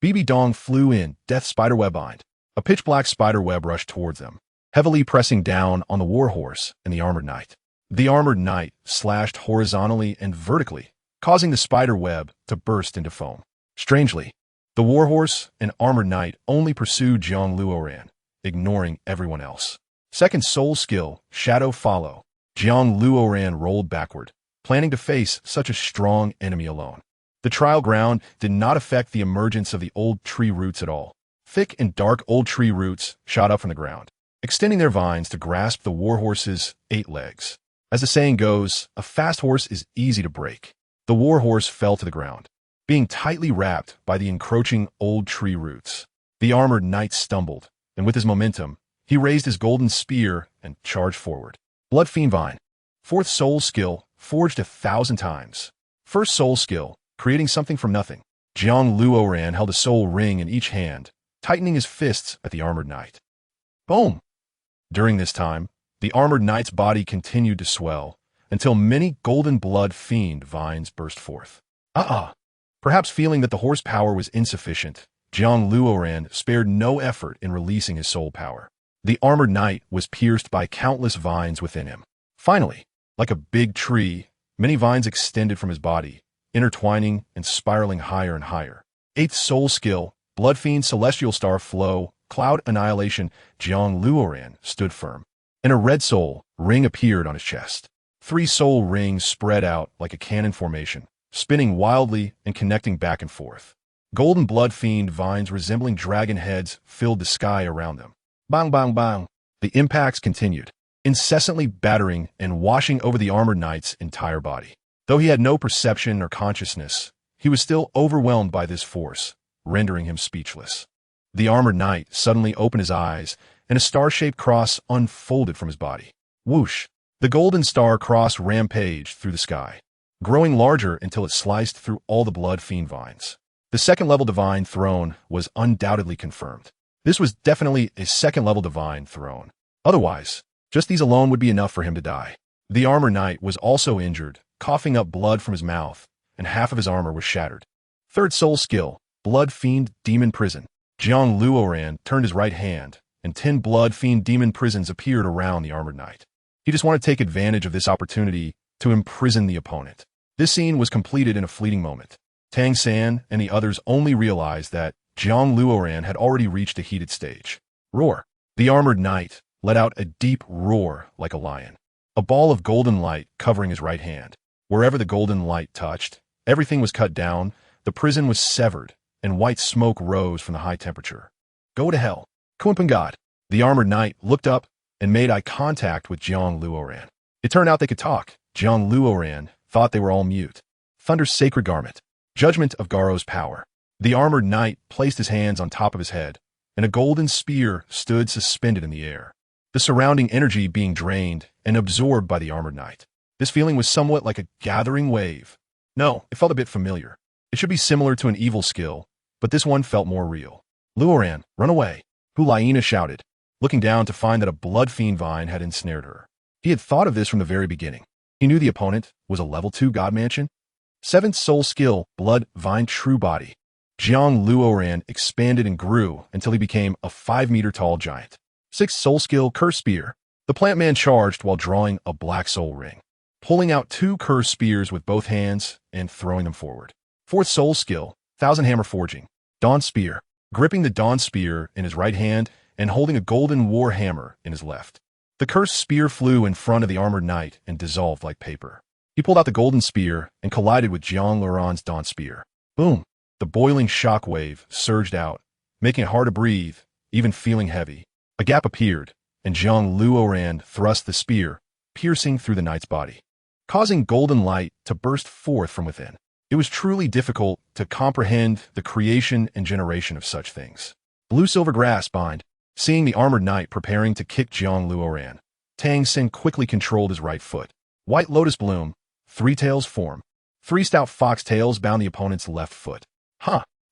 BB Dong flew in, death spiderweb bind. A pitch-black spiderweb rushed towards them, heavily pressing down on the warhorse and the armored knight. The armored knight slashed horizontally and vertically, causing the spiderweb to burst into foam. Strangely, the warhorse and armored knight only pursued Jiang Luoran, ignoring everyone else. Second soul skill, Shadow Follow. Jiang Luoran rolled backward, planning to face such a strong enemy alone. The trial ground did not affect the emergence of the old tree roots at all. Thick and dark old tree roots shot up from the ground, extending their vines to grasp the warhorse's 8 legs. As the saying goes, a fast horse is easy to break. The warhorse fell to the ground, being tightly wrapped by the encroaching old tree roots. The armored knight stumbled, and with his momentum, he raised his golden spear and charged forward. Blood Fiend Vine. Fourth soul skill, forged 1,000 times. First soul skill, creating something from nothing. Jiang Luoran held a soul ring in each hand, tightening his fists at the armored knight. Boom! During this time, the armored knight's body continued to swell, until many golden blood fiend vines burst forth. Perhaps feeling that the horsepower was insufficient, Jiang Luoran spared no effort in releasing his soul power. The armored knight was pierced by countless vines within him. Finally, like a big tree, many vines extended from his body, intertwining and spiraling higher and higher. Eighth soul skill, Blood Fiend Celestial Star Flow, Cloud Annihilation. Jiang Luoran stood firm, and a red soul ring appeared on his chest. 3 soul rings spread out like a cannon formation, spinning wildly and connecting back and forth. Golden blood fiend vines resembling dragon heads filled the sky around them. Bang, bang, bang. The impacts continued, incessantly battering and washing over the armored knight's entire body. Though he had no perception or consciousness, he was still overwhelmed by this force, rendering him speechless. The armored knight suddenly opened his eyes, and a star-shaped cross unfolded from his body. Whoosh! The golden star cross rampaged through the sky, growing larger until it sliced through all the blood fiend vines. The second-level divine throne was undoubtedly confirmed. This was definitely a second-level divine throne. Otherwise, just these alone would be enough for him to die. The armor knight was also injured, coughing up blood from his mouth, and half of his armor was shattered. Third soul skill, Blood Fiend Demon Prison. Jiang Luoran turned his right hand, and 10 Blood Fiend Demon Prisons appeared around the armored knight. He just wanted to take advantage of this opportunity to imprison the opponent. This scene was completed in a fleeting moment. Tang San and the others only realized that Jiang Luoran had already reached a heated stage. Roar! The armored knight let out a deep roar like a lion. A ball of golden light covering his right hand. Wherever the golden light touched, everything was cut down, the prison was severed, and white smoke rose from the high temperature. Go to hell. Kumpangad. The armored knight looked up and made eye contact with Jiang Luoran. It turned out they could talk. Jiang Luoran thought they were all mute. Thunder's sacred garment. Judgment of Garo's power. The armored knight placed his hands on top of his head, and a golden spear stood suspended in the air, the surrounding energy being drained and absorbed by the armored knight. This feeling was somewhat like a gathering wave. No, it felt a bit familiar. It should be similar to an evil skill, but this one felt more real. Luoran, run away. Hulaina shouted, looking down to find that a blood fiend vine had ensnared her. He had thought of this from the very beginning. He knew the opponent was a level 2 god mansion. 7th soul skill, Blood Vine True Body. Jiang Luoran expanded and grew until he became a 5-meter tall giant. 6th soul skill, Curse Spear. The plant man charged while drawing a black soul ring, pulling out 2 curse spears with both hands and throwing them forward. 4th soul skill, Thousand Hammer Forging. Dawn Spear. Gripping the Dawn Spear in his right hand and holding a golden war hammer in his left. The cursed spear flew in front of the armored knight and dissolved like paper. He pulled out the golden spear and collided with Jiang Luoran's Dawn Spear. Boom! The boiling shock wave surged out, making it hard to breathe, even feeling heavy. A gap appeared, and Jiang Luoran thrust the spear, piercing through the knight's body, causing golden light to burst forth from within. It was truly difficult to comprehend the creation and generation of such things. Blue-silver grass bind. Seeing the armored knight preparing to kick Jiang Luoran, Tang Sen quickly controlled his right foot. White lotus bloom. 3 tails form. 3 stout fox tails bound the opponent's left foot.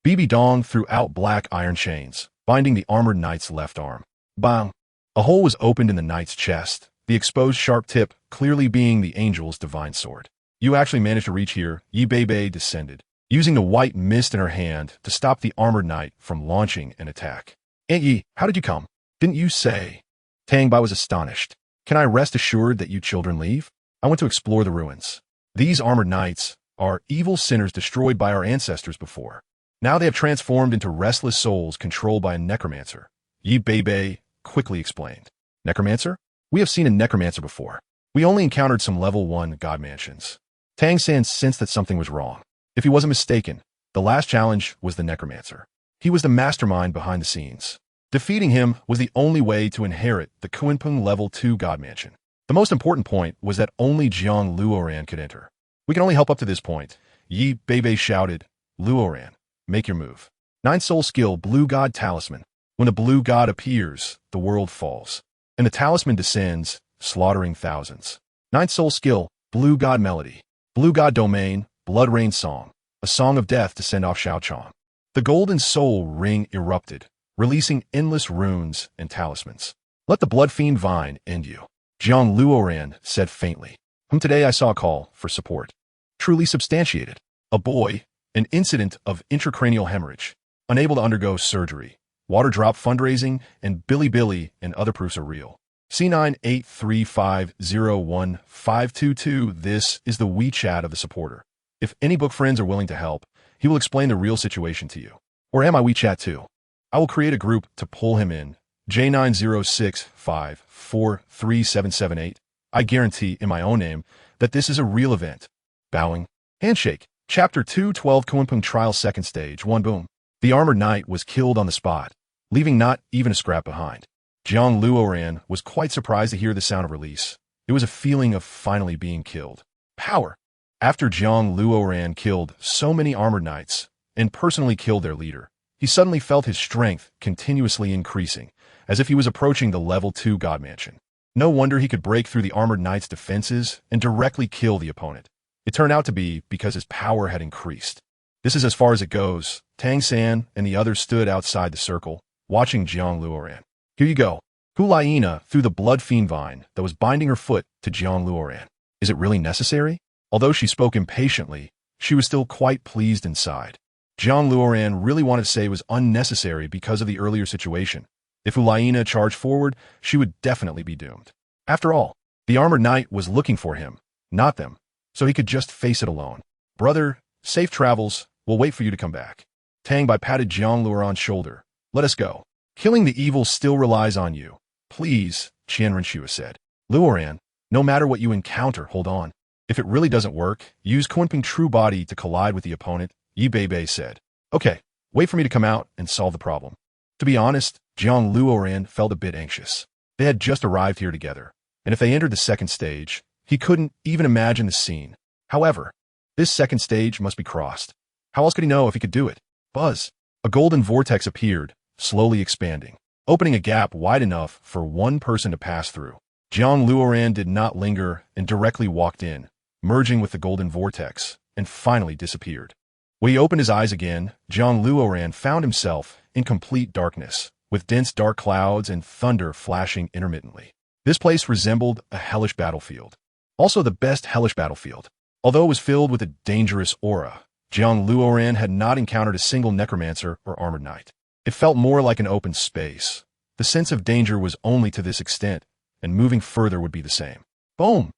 BB Dong threw out black iron chains, binding the armored knight's left arm. Bang! A hole was opened in the knight's chest, the exposed sharp tip clearly being the angel's divine sword. You actually managed to reach here. Yi Beibei descended, using the white mist in her hand to stop the armored knight from launching an attack. Aunt Yi, how did you come? Didn't you say? Tang Bai was astonished. Can I rest assured that you children leave? I went to explore the ruins. These armored knights are evil sinners destroyed by our ancestors before. Now they have transformed into restless souls controlled by a necromancer. Yi Beibei quickly explained. Necromancer? We have seen a necromancer before. We only encountered some level 1 god mansions. Tang San sensed that something was wrong. If he wasn't mistaken, the last challenge was the necromancer. He was the mastermind behind the scenes. Defeating him was the only way to inherit the Kunpeng level 2 god mansion. The most important point was that only Jiang Luoran could enter. We can only help up to this point. Yi Beibei shouted, Luoran, make your move. 9 soul skill, Blue God Talisman. When the blue god appears, the world falls, and the talisman descends, slaughtering thousands. 9 soul skill, Blue God Melody. Blue God Domain, Blood Rain Song. A song of death to send off Xiaochang. The golden soul ring erupted, releasing endless runes and talismans. Let the blood fiend vine end you. Jiang Luoran said faintly. Today I saw a call for support. Truly substantiated. A boy, an incident of intracranial hemorrhage, unable to undergo surgery. Water drop fundraising, and Billy and other proofs are real. C983501522. This is the WeChat of the supporter. If any book friends are willing to help, he will explain the real situation to you. Or am I WeChat too? I will create a group to pull him in. J9065437778. I guarantee in my own name that this is a real event. Bowing. Handshake. Chapter 212 Kunpeng Trial 2nd Stage 1 Boom. The armored knight was killed on the spot, leaving not even a scrap behind. Jiang Luoran was quite surprised to hear the sound of release. It was a feeling of finally being killed. Power. After Jiang Luoran killed so many armored knights and personally killed their leader, he suddenly felt his strength continuously increasing, as if he was approaching the level 2 god mansion. No wonder he could break through the armored knight's defenses and directly kill the opponent. It turned out to be because his power had increased. This is as far as it goes. Tang San and the others stood outside the circle, watching Jiang Luoran. Here you go. Hulaina threw the blood fiend vine that was binding her foot to Jiang Luoran. Is it really necessary? Although she spoke impatiently, she was still quite pleased inside. Jiang Luoran really wanted to say it was unnecessary because of the earlier situation. If Hulaina charged forward, she would definitely be doomed. After all, the armored knight was looking for him, not them, so he could just face it alone. Brother, safe travels. We'll wait for you to come back. Tang Bai patted Jiang Luoran's shoulder. Let us go. Killing the evil still relies on you. Please, Qian Renshua said. Luoran, no matter what you encounter, hold on. If it really doesn't work, use Kunpeng True Body to collide with the opponent, Yi Beibei said. Okay, wait for me to come out and solve the problem. To be honest, Jiang Luoran felt a bit anxious. They had just arrived here together, and if they entered the 2nd stage, he couldn't even imagine the scene. However, this 2nd stage must be crossed. How else could he know if he could do it? Buzz. A golden vortex appeared, slowly expanding, opening a gap wide enough for one person to pass through. Jiang Luoran did not linger and directly walked in, merging with the golden vortex, and finally disappeared. When he opened his eyes again, Jiang Luoran found himself in complete darkness, with dense dark clouds and thunder flashing intermittently. This place resembled a hellish battlefield. Also the best hellish battlefield. Although it was filled with a dangerous aura, Jiang Luoran had not encountered a single necromancer or armored knight. It felt more like an open space. The sense of danger was only to this extent, and moving further would be the same. Boom!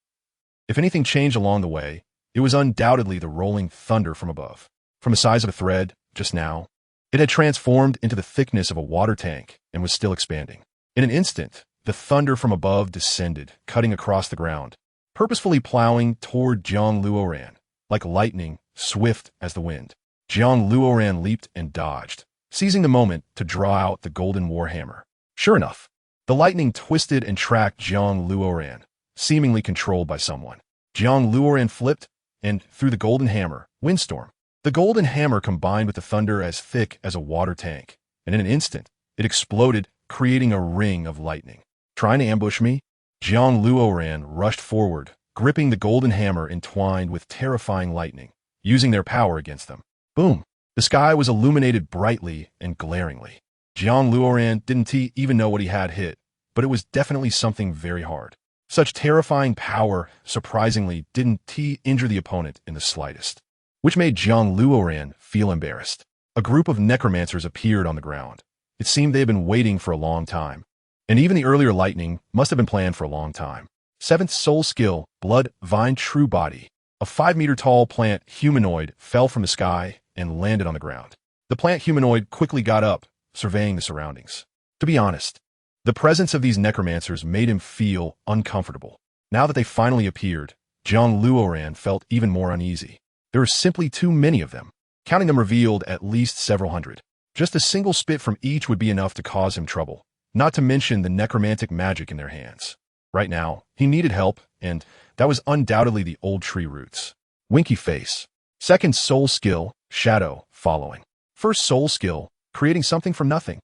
If anything changed along the way, it was undoubtedly the rolling thunder from above. From the size of a thread, just now, it had transformed into the thickness of a water tank and was still expanding. In an instant, the thunder from above descended, cutting across the ground, purposefully plowing toward Jiang Luoran, like lightning, swift as the wind. Jiang Luoran leaped and dodged, seizing the moment to draw out the golden warhammer. Sure enough, the lightning twisted and tracked Jiang Luoran, seemingly controlled by someone. Jiang Luoran flipped and threw the golden hammer, windstorm. The golden hammer combined with the thunder as thick as a water tank, and in an instant, it exploded, creating a ring of lightning. Trying to ambush me? Jiang Luoran rushed forward, gripping the golden hammer entwined with terrifying lightning, using their power against them. Boom! The sky was illuminated brightly and glaringly. Jiang Luoran didn't even know what he had hit, but it was definitely something very hard. Such terrifying power, surprisingly, didn't injure the opponent in the slightest, which made Jiang Luoran feel embarrassed. A group of necromancers appeared on the ground. It seemed they had been waiting for a long time, and even the earlier lightning must have been planned for a long time. Seventh soul skill, Blood Vine True Body. A 5-meter-tall plant humanoid fell from the sky and landed on the ground. The plant humanoid quickly got up, surveying the surroundings. To be honest, the presence of these necromancers made him feel uncomfortable. Now that they finally appeared, Jiang Luoran felt even more uneasy. There were simply too many of them. Counting them revealed at least several hundred. Just a single spit from each would be enough to cause him trouble, not to mention the necromantic magic in their hands. Right now, he needed help, and that was undoubtedly the old tree roots. Winky face. Second soul skill, Shadow, following. First soul skill, creating something from nothing.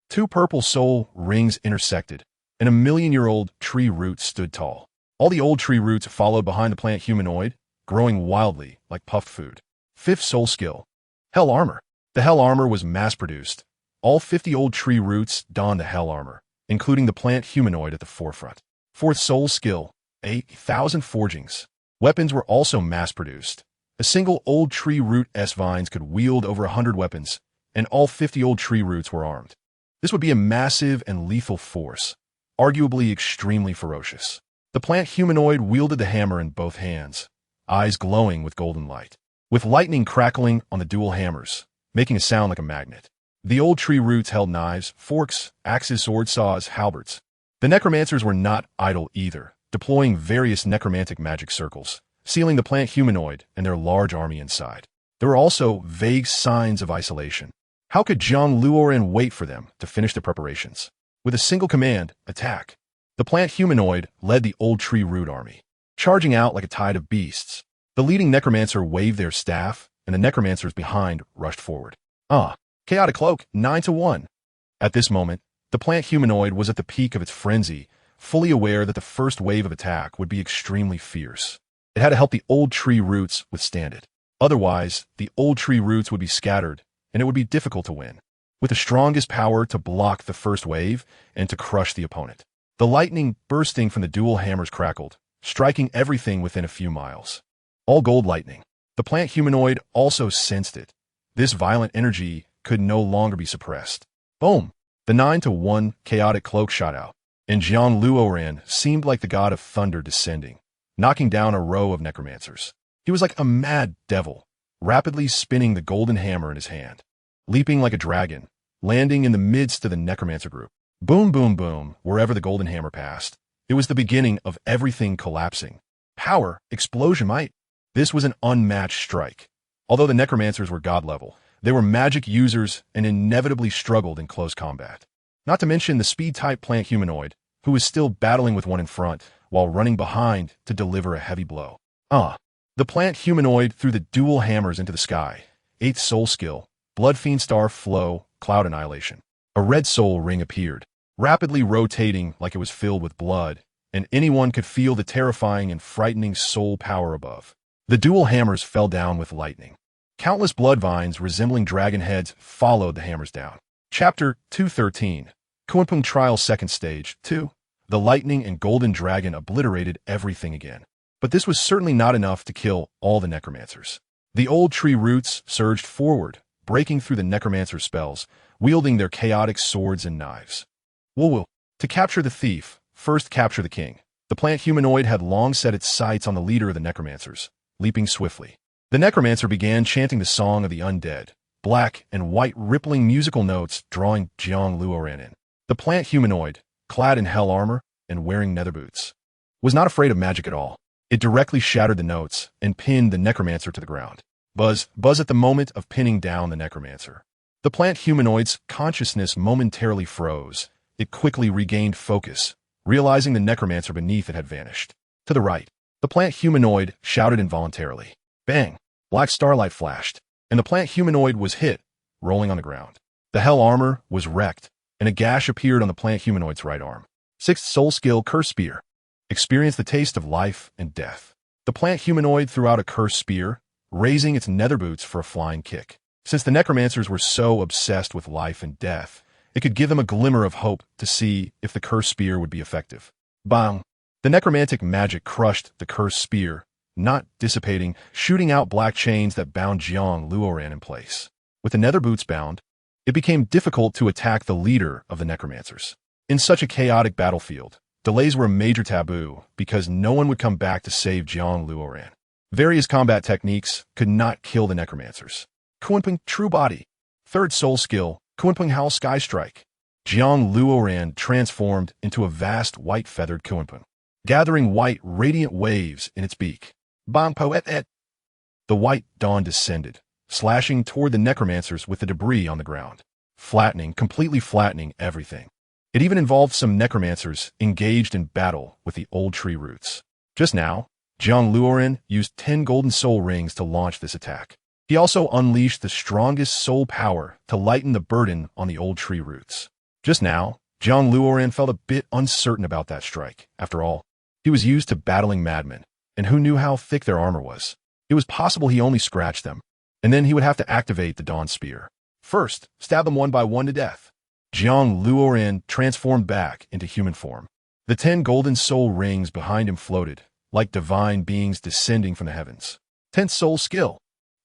2 purple soul rings intersected, and a million-year-old tree root stood tall. All the old tree roots followed behind the plant humanoid, growing wildly like puffed food. Fifth soul skill, Hell Armor. The Hell Armor was mass-produced. All 50 old tree roots donned the Hell Armor, including the plant humanoid at the forefront. Fourth soul skill, 8,000 forgings. Weapons were also mass-produced. A single old tree root S-vines could wield over 100 weapons, and all 50 old tree roots were armed. This would be a massive and lethal force, arguably extremely ferocious. The plant humanoid wielded the hammer in both hands, eyes glowing with golden light, with lightning crackling on the dual hammers, making a sound like a magnet. The old tree roots held knives, forks, axes, sword saws, halberds. The necromancers were not idle either, deploying various necromantic magic circles, sealing the plant humanoid and their large army inside. There were also vague signs of isolation. How could Jiang Luoran wait for them to finish their preparations? With a single command, attack. The plant humanoid led the old tree root army, charging out like a tide of beasts. The leading necromancer waved their staff, and the necromancers behind rushed forward. Chaotic Cloak, 9-1. At this moment, the plant humanoid was at the peak of its frenzy, fully aware that the first wave of attack would be extremely fierce. It had to help the old tree roots withstand it. Otherwise, the old tree roots would be scattered, and it would be difficult to win. With the strongest power to block the first wave and to crush the opponent. The lightning bursting from the dual hammers crackled, striking everything within a few miles. All gold lightning. The plant humanoid also sensed it. This violent energy could no longer be suppressed. Boom! The 9-1 chaotic cloak shot out, and Jiang Luoran seemed like the god of thunder descending, knocking down a row of necromancers. He was like a mad devil, rapidly spinning the golden hammer in his hand, leaping like a dragon, landing in the midst of the necromancer group. Boom, boom, boom, wherever the golden hammer passed. It was the beginning of everything collapsing. Power, explosion, might. This was an unmatched strike. Although the necromancers were god level, they were magic users and inevitably struggled in close combat. Not to mention the speed-type plant humanoid, who was still battling with one in front while running behind to deliver a heavy blow. The plant humanoid threw the dual hammers into the sky. 8th soul skill, Blood Fiend Star Flow, Cloud Annihilation. A red soul ring appeared, rapidly rotating like it was filled with blood, and anyone could feel the terrifying and frightening soul power above. The dual hammers fell down with lightning. Countless blood vines resembling dragon heads followed the hammers down. Chapter 213. Kunpeng Trial 2nd Stage 2. The lightning and golden dragon obliterated everything again. But this was certainly not enough to kill all the necromancers. The old tree roots surged forward, breaking through the necromancer spells, wielding their chaotic swords and knives. Woo! To capture the thief, first capture the king. The plant humanoid had long set its sights on the leader of the necromancers, leaping swiftly. The necromancer began chanting the song of the undead, black and white rippling musical notes drawing Jiang Luoran in. The plant humanoid, clad in hell armor and wearing nether boots, was not afraid of magic at all. It directly shattered the notes and pinned the necromancer to the ground. Buzz at the moment of pinning down the necromancer. The plant humanoid's consciousness momentarily froze. It quickly regained focus, realizing the necromancer beneath it had vanished. To the right, the plant humanoid shouted involuntarily. Bang! Black starlight flashed, and the plant humanoid was hit, rolling on the ground. The hell armor was wrecked, and a gash appeared on the plant humanoid's right arm. 6th soul skill, Curse Spear. Experience the taste of life and death. The plant humanoid threw out a curse spear, raising its nether boots for a flying kick. Since the necromancers were so obsessed with life and death, it could give them a glimmer of hope to see if the curse spear would be effective. Bang! The necromantic magic crushed the cursed spear, not dissipating, shooting out black chains that bound Jiang Luoran in place. With the nether boots bound, it became difficult to attack the leader of the necromancers. In such a chaotic battlefield, delays were a major taboo because no one would come back to save Jiang Luoran. Various combat techniques could not kill the necromancers. Kunpeng True Body. Third soul skill, Kunpeng Howl Sky Strike. Jiang Luoran transformed into a vast white-feathered Kunpeng, gathering white, radiant waves in its beak. Bang Po Et Et. The white dawn descended, slashing toward the necromancers with the debris on the ground, completely flattening everything. It even involved some necromancers engaged in battle with the old tree roots. Just now, Jiang Luoran used 10 golden soul rings to launch this attack. He also unleashed the strongest soul power to lighten the burden on the old tree roots. Just now, Jiang Luoran felt a bit uncertain about that strike. After all, he was used to battling madmen, and who knew how thick their armor was? It was possible he only scratched them, and then he would have to activate the Dawn Spear. First, stab them one by one to death. Jiang Luoran transformed back into human form. The 10 golden soul rings behind him floated, like divine beings descending from the heavens. 10th soul skill.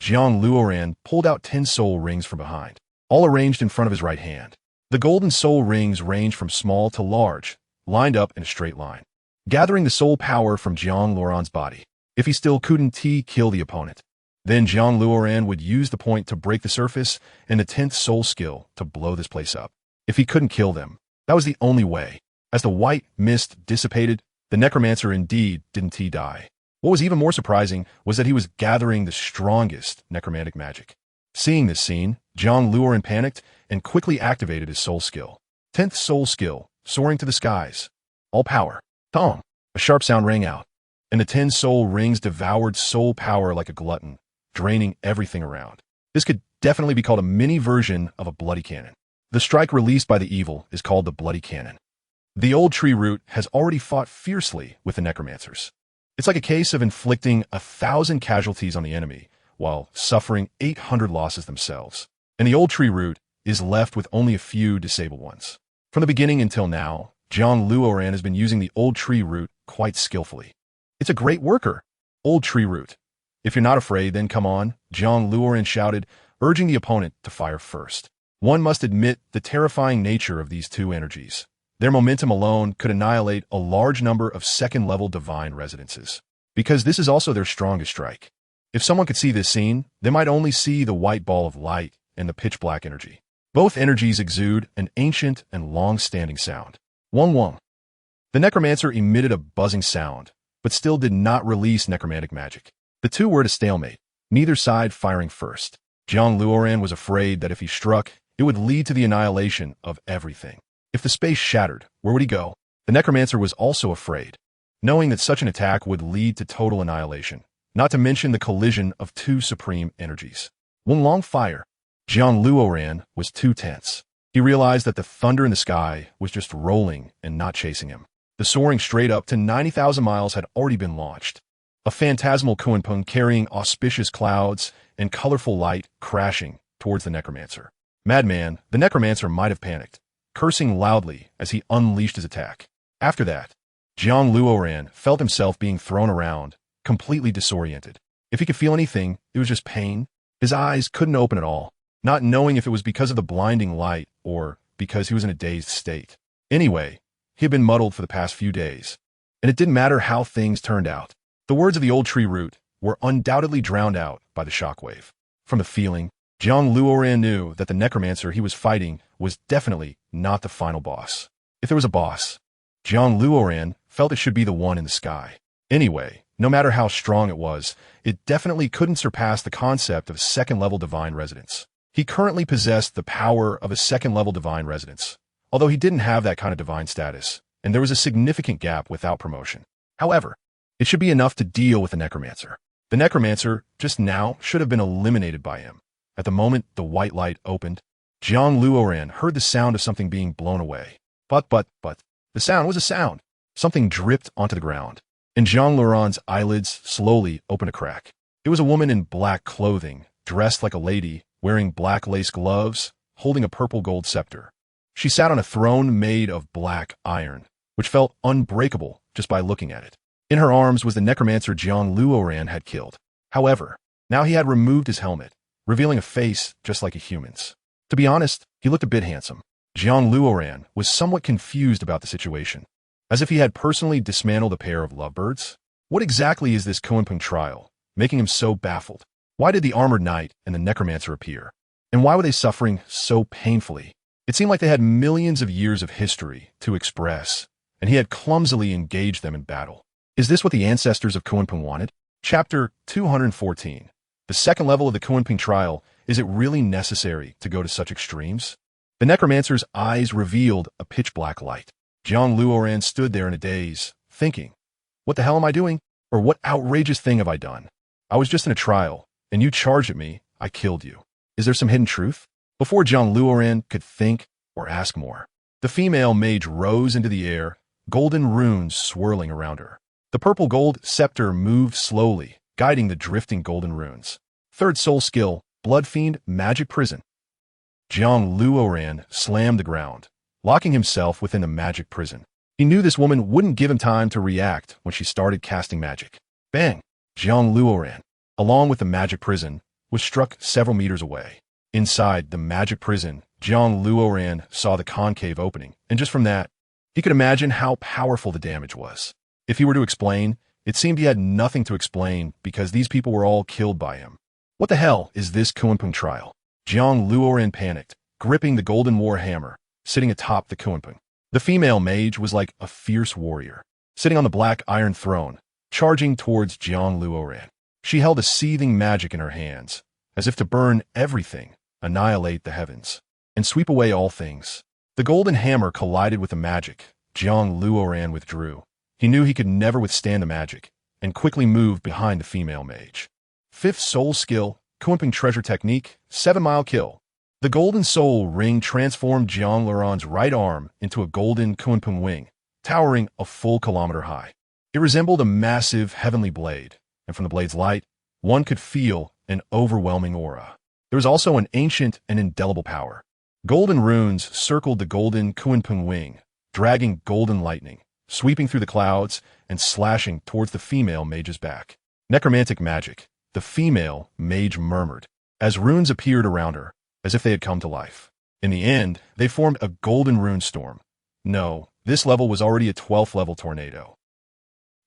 Jiang Luoran pulled out 10 soul rings from behind, all arranged in front of his right hand. The golden soul rings ranged from small to large, lined up in a straight line, gathering the soul power from Jiang Luoran's body. If he still couldn't kill the opponent, then Jiang Luoran would use the point to break the surface and the 10th soul skill to blow this place up. If he couldn't kill them, that was the only way. As the white mist dissipated, the necromancer indeed didn't die. What was even more surprising was that he was gathering the strongest necromantic magic. Seeing this scene, Jiang Luoran panicked and quickly activated his soul skill. 10th soul skill, soaring to the skies. All power. Tong! A sharp sound rang out, and the 10 soul rings devoured soul power like a glutton, draining everything around. This could definitely be called a mini version of a bloody cannon. The strike released by the evil is called the bloody cannon. The old tree root has already fought fiercely with the necromancers. It's like a case of inflicting 1,000 casualties on the enemy while suffering 800 losses themselves. And the old tree root is left with only a few disabled ones. From the beginning until now, Jiang Luoran has been using the old tree root quite skillfully. It's a great worker. Old tree root. If you're not afraid, then come on, Jiang Luoran shouted, urging the opponent to fire first. One must admit the terrifying nature of these two energies. Their momentum alone could annihilate a large number of second-level divine residences, because this is also their strongest strike. If someone could see this scene, they might only see the white ball of light and the pitch-black energy. Both energies exude an ancient and long-standing sound. Wong wong. The necromancer emitted a buzzing sound, but still did not release necromantic magic. The two were at a stalemate, neither side firing first. Jiang Luoran was afraid that if he struck, it would lead to the annihilation of everything. If the space shattered, where would he go? The necromancer was also afraid, knowing that such an attack would lead to total annihilation, not to mention the collision of two supreme energies. One long fire. Jiang Luoran was too tense. He realized that the thunder in the sky was just rolling and not chasing him. The soaring straight up to 90,000 miles had already been launched. A phantasmal Kunpeng carrying auspicious clouds and colorful light crashing towards the necromancer. Madman, the necromancer might have panicked, cursing loudly as he unleashed his attack. After that, Jiang Luoran felt himself being thrown around, completely disoriented. If he could feel anything, it was just pain. His eyes couldn't open at all, not knowing if it was because of the blinding light or because he was in a dazed state. Anyway, he had been muddled for the past few days, and it didn't matter how things turned out. The words of the old tree root were undoubtedly drowned out by the shockwave. From the feeling, Jiang Luoran knew that the necromancer he was fighting was definitely not the final boss. If there was a boss, Jiang Luoran felt it should be the one in the sky. Anyway, no matter how strong it was, it definitely couldn't surpass the concept of second-level divine residence. He currently possessed the power of a second-level divine residence, although he didn't have that kind of divine status, and there was a significant gap without promotion. However, it should be enough to deal with the necromancer. The necromancer just now should have been eliminated by him. At the moment the white light opened, Jiang Luoran heard the sound of something being blown away. But, the sound was a sound. Something dripped onto the ground, and Jiang Luoran's eyelids slowly opened a crack. It was a woman in black clothing, dressed like a lady, wearing black lace gloves, holding a purple gold scepter. She sat on a throne made of black iron, which felt unbreakable just by looking at it. In her arms was the necromancer Jiang Luoran had killed. However, now he had removed his helmet, revealing a face just like a human's. To be honest, he looked a bit handsome. Jiang Luoran was somewhat confused about the situation, as if he had personally dismantled a pair of lovebirds. What exactly is this Kunpeng trial, making him so baffled? Why did the armored knight and the necromancer appear? And why were they suffering so painfully? It seemed like they had millions of years of history to express, and he had clumsily engaged them in battle. Is this what the ancestors of Kunpeng wanted? Chapter 214. The second level of the Kunpeng trial. Is it really necessary to go to such extremes? The necromancer's eyes revealed a pitch-black light. Jiang Luoran stood there in a daze, thinking, what the hell am I doing? Or what outrageous thing have I done? I was just in a trial, and you charged at me, I killed you. Is there some hidden truth? Before Jiang Luoran could think or ask more, the female mage rose into the air, golden runes swirling around her. The purple gold scepter moved slowly, guiding the drifting golden runes. Third soul skill, Blood Fiend, Magic Prison. Jiang Luoran slammed the ground, locking himself within the magic prison. He knew this woman wouldn't give him time to react when she started casting magic. Bang! Jiang Luoran, along with the magic prison, was struck several meters away. Inside the magic prison, Jiang Luoran saw the concave opening, and just from that, he could imagine how powerful the damage was. If he were to explain, it seemed he had nothing to explain because these people were all killed by him. What the hell is this Kunpeng trial? Jiang Luoran panicked, gripping the golden war hammer, sitting atop the Kunpeng. The female mage was like a fierce warrior, sitting on the black iron throne, charging towards Jiang Luoran. She held a seething magic in her hands, as if to burn everything, annihilate the heavens, and sweep away all things. The golden hammer collided with the magic. Jiang Luoran withdrew. He knew he could never withstand the magic, and quickly moved behind the female mage. Fifth soul skill, Kunpeng treasure technique, 7-mile kill. The golden soul ring transformed JiangLuoran's right arm into a golden Kunpeng wing, towering a full kilometer high. It resembled a massive heavenly blade, and from the blade's light, one could feel an overwhelming aura. There was also an ancient and indelible power. Golden runes circled the golden Kunpeng wing, dragging golden lightning, sweeping through the clouds and slashing towards the female mage's back. Necromantic magic, the female mage murmured, as runes appeared around her, as if they had come to life. In the end, they formed a golden rune storm. No, this level was already a 12th level tornado.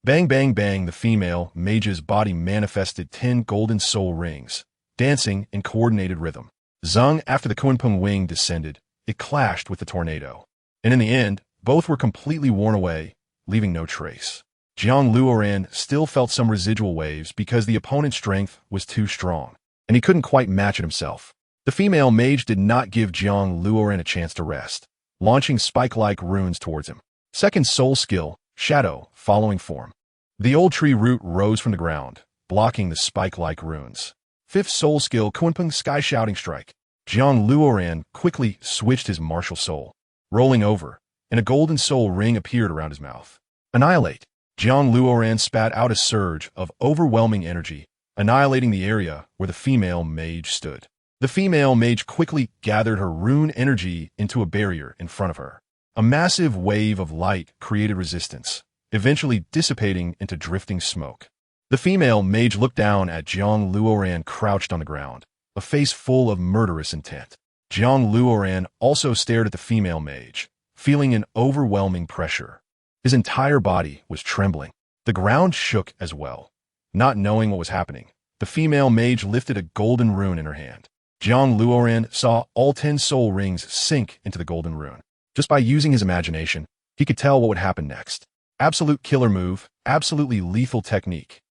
Bang bang bang, the female mage's body manifested 10 golden soul rings, dancing in coordinated rhythm. Zung, after the Kunpeng wing descended, it clashed with the tornado. And in the end, both were completely worn away, leaving no trace. Jiang Luoran still felt some residual waves because the opponent's strength was too strong, and he couldn't quite match it himself. The female mage did not give Jiang Luoran a chance to rest, launching spike-like runes towards him. Second soul skill, Shadow, following form. The old tree root rose from the ground, blocking the spike-like runes. Fifth soul skill, Kunpeng Sky Shouting Strike. Jiang Luoran quickly switched his martial soul, rolling over, and a golden soul ring appeared around his mouth. Annihilate. Jiang Luoran spat out a surge of overwhelming energy, annihilating the area where the female mage stood. The female mage quickly gathered her rune energy into a barrier in front of her. A massive wave of light created resistance, eventually dissipating into drifting smoke. The female mage looked down at Jiang Luoran crouched on the ground, a face full of murderous intent. Jiang Luoran also stared at the female mage, feeling an overwhelming pressure. His entire body was trembling. The ground shook as well. Not knowing what was happening, the female mage lifted a golden rune in her hand. Jiang Luoran saw all 10 soul rings sink into the golden rune. Just by using his imagination, he could tell what would happen next. Absolute killer move, absolutely lethal technique.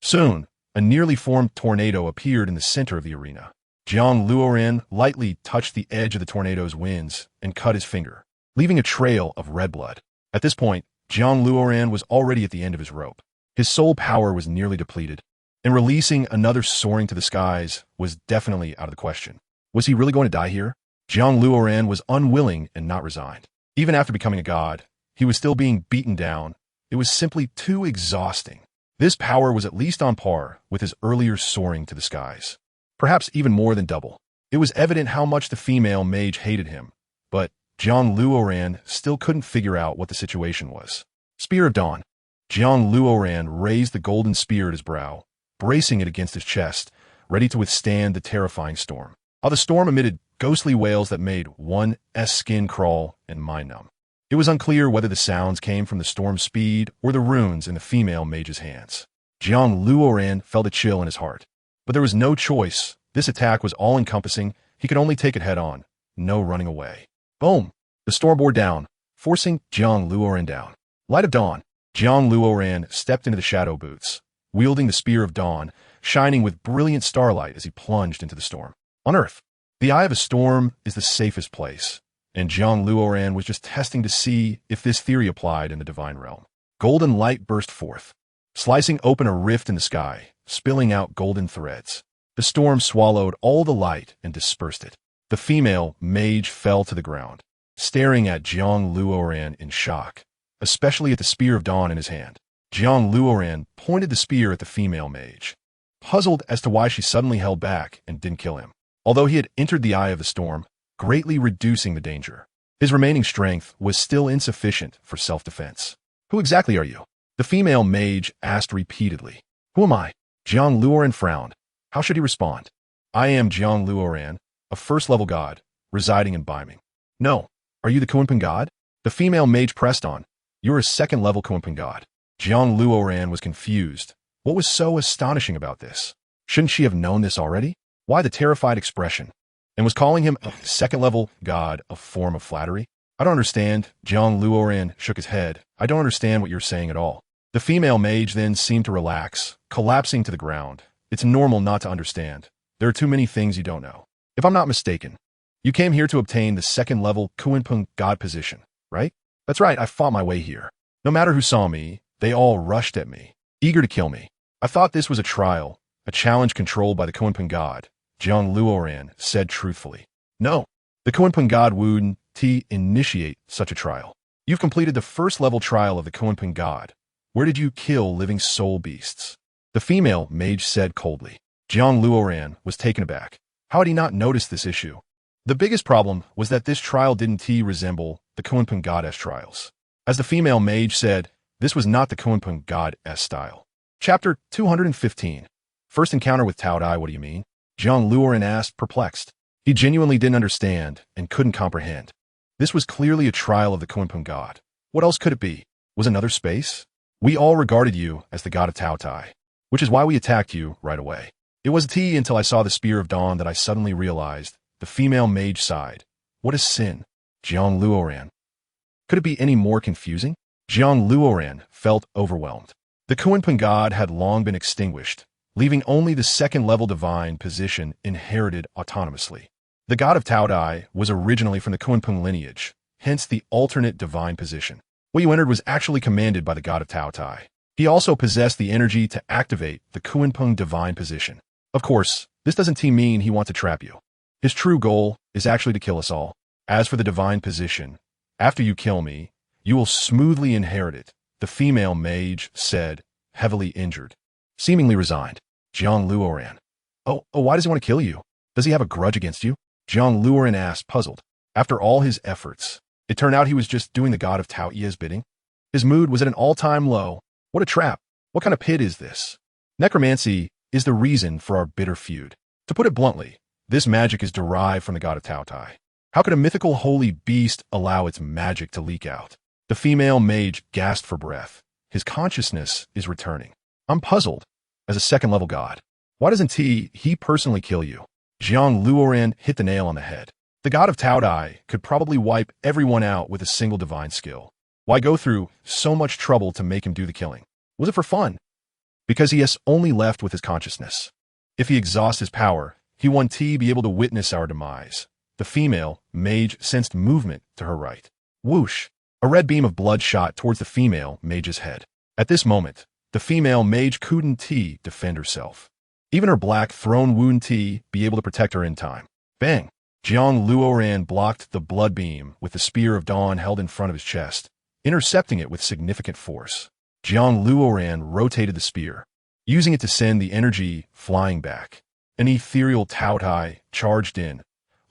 Soon, a nearly formed tornado appeared in the center of the arena. Jiang Luoran lightly touched the edge of the tornado's winds and cut his finger, leaving a trail of red blood. At this point, Jiang Luoran was already at the end of his rope. His soul power was nearly depleted, and releasing another soaring to the skies was definitely out of the question. Was he really going to die here? Jiang Luoran was unwilling and not resigned. Even after becoming a god, he was still being beaten down. It was simply too exhausting. This power was at least on par with his earlier soaring to the skies. Perhaps even more than double. It was evident how much the female mage hated him, but Jiang Luoran still couldn't figure out what the situation was. Spear of Dawn. Jiang Luoran raised the golden spear at his brow, bracing it against his chest, ready to withstand the terrifying storm. The storm emitted ghostly wails that made one's skin crawl and mind numb. It was unclear whether the sounds came from the storm's speed or the runes in the female mage's hands. Jiang Luoran felt a chill in his heart. But there was no choice. This attack was all-encompassing. He could only take it head-on. No running away. Boom! The storm bore down, forcing Jiang Luoran down. Light of dawn. Jiang Luoran stepped into the shadow boots, wielding the spear of dawn, shining with brilliant starlight as he plunged into the storm. On Earth, the eye of a storm is the safest place, and Jiang Luoran was just testing to see if this theory applied in the divine realm. Golden light burst forth, slicing open a rift in the sky, spilling out golden threads. The storm swallowed all the light and dispersed it. The female mage fell to the ground, staring at Jiang Luoran in shock, especially at the spear of dawn in his hand. Jiang Luoran pointed the spear at the female mage, puzzled as to why she suddenly held back and didn't kill him, although he had entered the eye of the storm, greatly reducing the danger. His remaining strength was still insufficient for self-defense. Who exactly are you? The female mage asked repeatedly. Who am I? Jiang Luoran frowned. How should he respond? I am Jiang Luoran, a first-level god, residing in Beiming. No. Are you the Kunpeng god? The female mage pressed on. You're a second-level Kunpeng god. Jiang Luoran was confused. What was so astonishing about this? Shouldn't she have known this already? Why the terrified expression? And was calling him a second-level god a form of flattery? I don't understand. Jiang Luoran shook his head. I don't understand what you're saying at all. The female mage then seemed to relax, collapsing to the ground. It's normal not to understand. There are too many things you don't know. If I'm not mistaken, you came here to obtain the second-level Kunpeng god position, right? That's right, I fought my way here. No matter who saw me, they all rushed at me, eager to kill me. I thought this was a trial, a challenge controlled by the Kunpeng god, Jiang Luoran said truthfully. No, the Kunpeng god wouldn't initiate such a trial. You've completed the first-level trial of the Kunpeng god. Where did you kill living soul beasts? The female mage said coldly. Jiang Luoran was taken aback. How had he not noticed this issue? The biggest problem was that this trial didn't resemble the Kunpeng goddess trials. As the female mage said, this was not the Kunpeng goddess style. Chapter 215. First encounter with Tao Dai, what do you mean? Jiang Luoran asked, perplexed. He genuinely didn't understand and couldn't comprehend. This was clearly a trial of the Kunpeng god. What else could it be? Was another space? We all regarded you as the god of Tao Tai, which is why we attacked you right away. It was until I saw the spear of dawn that I suddenly realized. The female mage sighed. What is sin? Jiang Luoran. Could it be any more confusing? Jiang Luoran felt overwhelmed. The Kunpeng god had long been extinguished, leaving only the second-level divine position inherited autonomously. The god of Tao Dai was originally from the Kunpeng lineage, hence the alternate divine position. What you entered was actually commanded by the god of Tao Tai. He also possessed the energy to activate the Kunpeng divine position. Of course, this doesn't mean he wants to trap you. His true goal is actually to kill us all. As for the divine position, after you kill me, you will smoothly inherit it, the female mage said, heavily injured. Seemingly resigned. Jiang Luoran. Oh, why does he want to kill you? Does he have a grudge against you? Jiang Luoran asked, puzzled. After all his efforts, it turned out he was just doing the god of Tao Ye's bidding. His mood was at an all-time low. What a trap. What kind of pit is this? Necromancy is the reason for our bitter feud. To put it bluntly, this magic is derived from the god of Tao Tai. How could a mythical holy beast allow its magic to leak out? The female mage gasped for breath. His consciousness is returning. I'm puzzled. As a second-level god, why doesn't he personally kill you? Jiang Luoran hit the nail on the head. The god of Tao Dai could probably wipe everyone out with a single divine skill. Why go through so much trouble to make him do the killing? Was it for fun? Because he has only left with his consciousness. If he exhausts his power, he won't be able to witness our demise. The female mage sensed movement to her right. Whoosh! A red beam of blood shot towards the female mage's head. At this moment, the female mage couldn't defend herself. Even her black throne wouldn't be able to protect her in time. Bang! Jiang Luoran blocked the blood beam with the spear of dawn held in front of his chest, intercepting it with significant force. Jiang Luoran rotated the spear, using it to send the energy flying back. An ethereal Tao Tai charged in,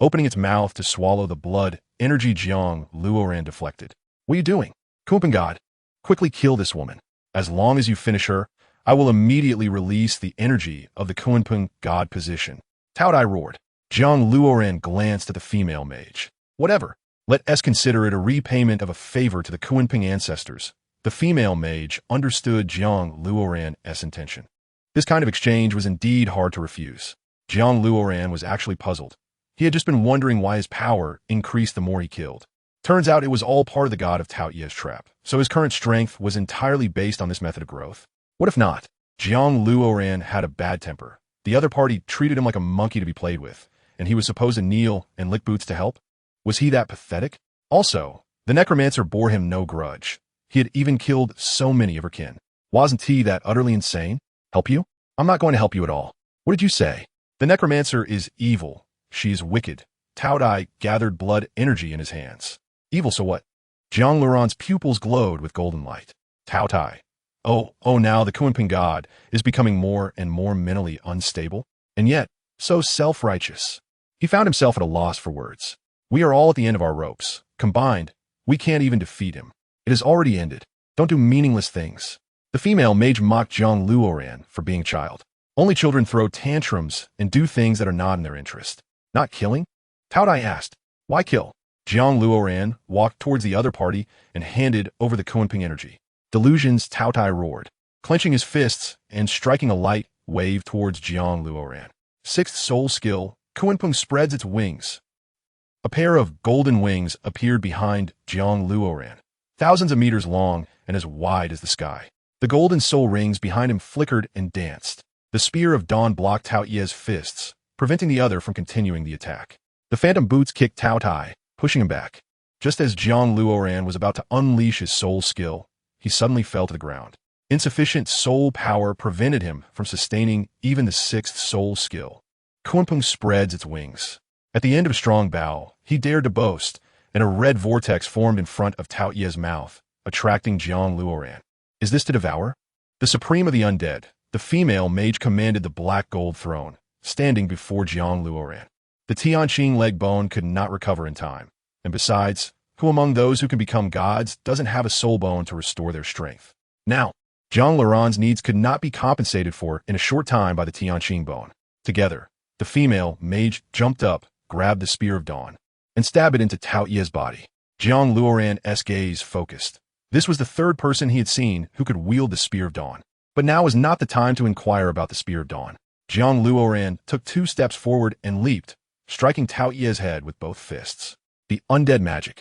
opening its mouth to swallow the blood. Energy Jiang Luoran deflected. What are you doing? Kunpeng god, quickly kill this woman. As long as you finish her, I will immediately release the energy of the Kunpeng god position. Tao Dai roared. Jiang Luoran glanced at the female mage. Whatever. Let us consider it a repayment of a favor to the Kunpeng ancestors. The female mage understood Jiang Luoran's intention. This kind of exchange was indeed hard to refuse. Jiang Luoran was actually puzzled. He had just been wondering why his power increased the more he killed. Turns out it was all part of the god of Tao Ye's trap, so his current strength was entirely based on this method of growth. What if not? Jiang Luoran had a bad temper. The other party treated him like a monkey to be played with, and he was supposed to kneel and lick boots to help? Was he that pathetic? Also, the necromancer bore him no grudge. He had even killed so many of her kin. Wasn't he that utterly insane? Help you? I'm not going to help you at all. What did you say? The necromancer is evil. She is wicked. Tao Dai gathered blood energy in his hands. Evil, so what? JiangLuoran's pupils glowed with golden light. Tao Dai. Oh, now the Kunpeng god is becoming more and more mentally unstable, and yet so self-righteous. He found himself at a loss for words. We are all at the end of our ropes. Combined, we can't even defeat him. It has already ended. Don't do meaningless things. The female mage mocked Jiang Luoran for being a child. Only children throw tantrums and do things that are not in their interest. Not killing? Tao Dai asked. Why kill? Jiang Luoran walked towards the other party and handed over the Kunpeng energy. Delusions, Tao Dai roared, clenching his fists and striking a light wave towards Jiang Luoran. Sixth soul skill, Kunpeng spreads its wings. A pair of golden wings appeared behind Jiang Luoran, thousands of meters long and as wide as the sky. The golden soul rings behind him flickered and danced. The spear of dawn blocked Tao Ye's fists, preventing the other from continuing the attack. The phantom boots kicked Tao Dai, pushing him back. Just as Jiang Luoran was about to unleash his soul skill, he suddenly fell to the ground. Insufficient soul power prevented him from sustaining even the sixth soul skill. Kunpeng spreads its wings. At the end of a strong bow, he dared to boast, and a red vortex formed in front of Tao Ye's mouth, attracting Jiang Luoran. Is this to devour? The supreme of the undead, the female mage commanded the black gold throne, standing before Jiang Luoran. The Tianqing leg bone could not recover in time, and besides, who among those who can become gods doesn't have a soul bone to restore their strength? Now, JiangLuoran's needs could not be compensated for in a short time by the Tianqing bone. Together, the female mage jumped up, grabbed the spear of dawn, and stabbed it into Tao Ye's body. Jiang Luoran's gaze focused. This was the third person he had seen who could wield the spear of dawn. But now was not the time to inquire about the spear of dawn. Jiang Luoran took 2 steps forward and leaped, striking Tao Ye's head with both fists. The undead magic.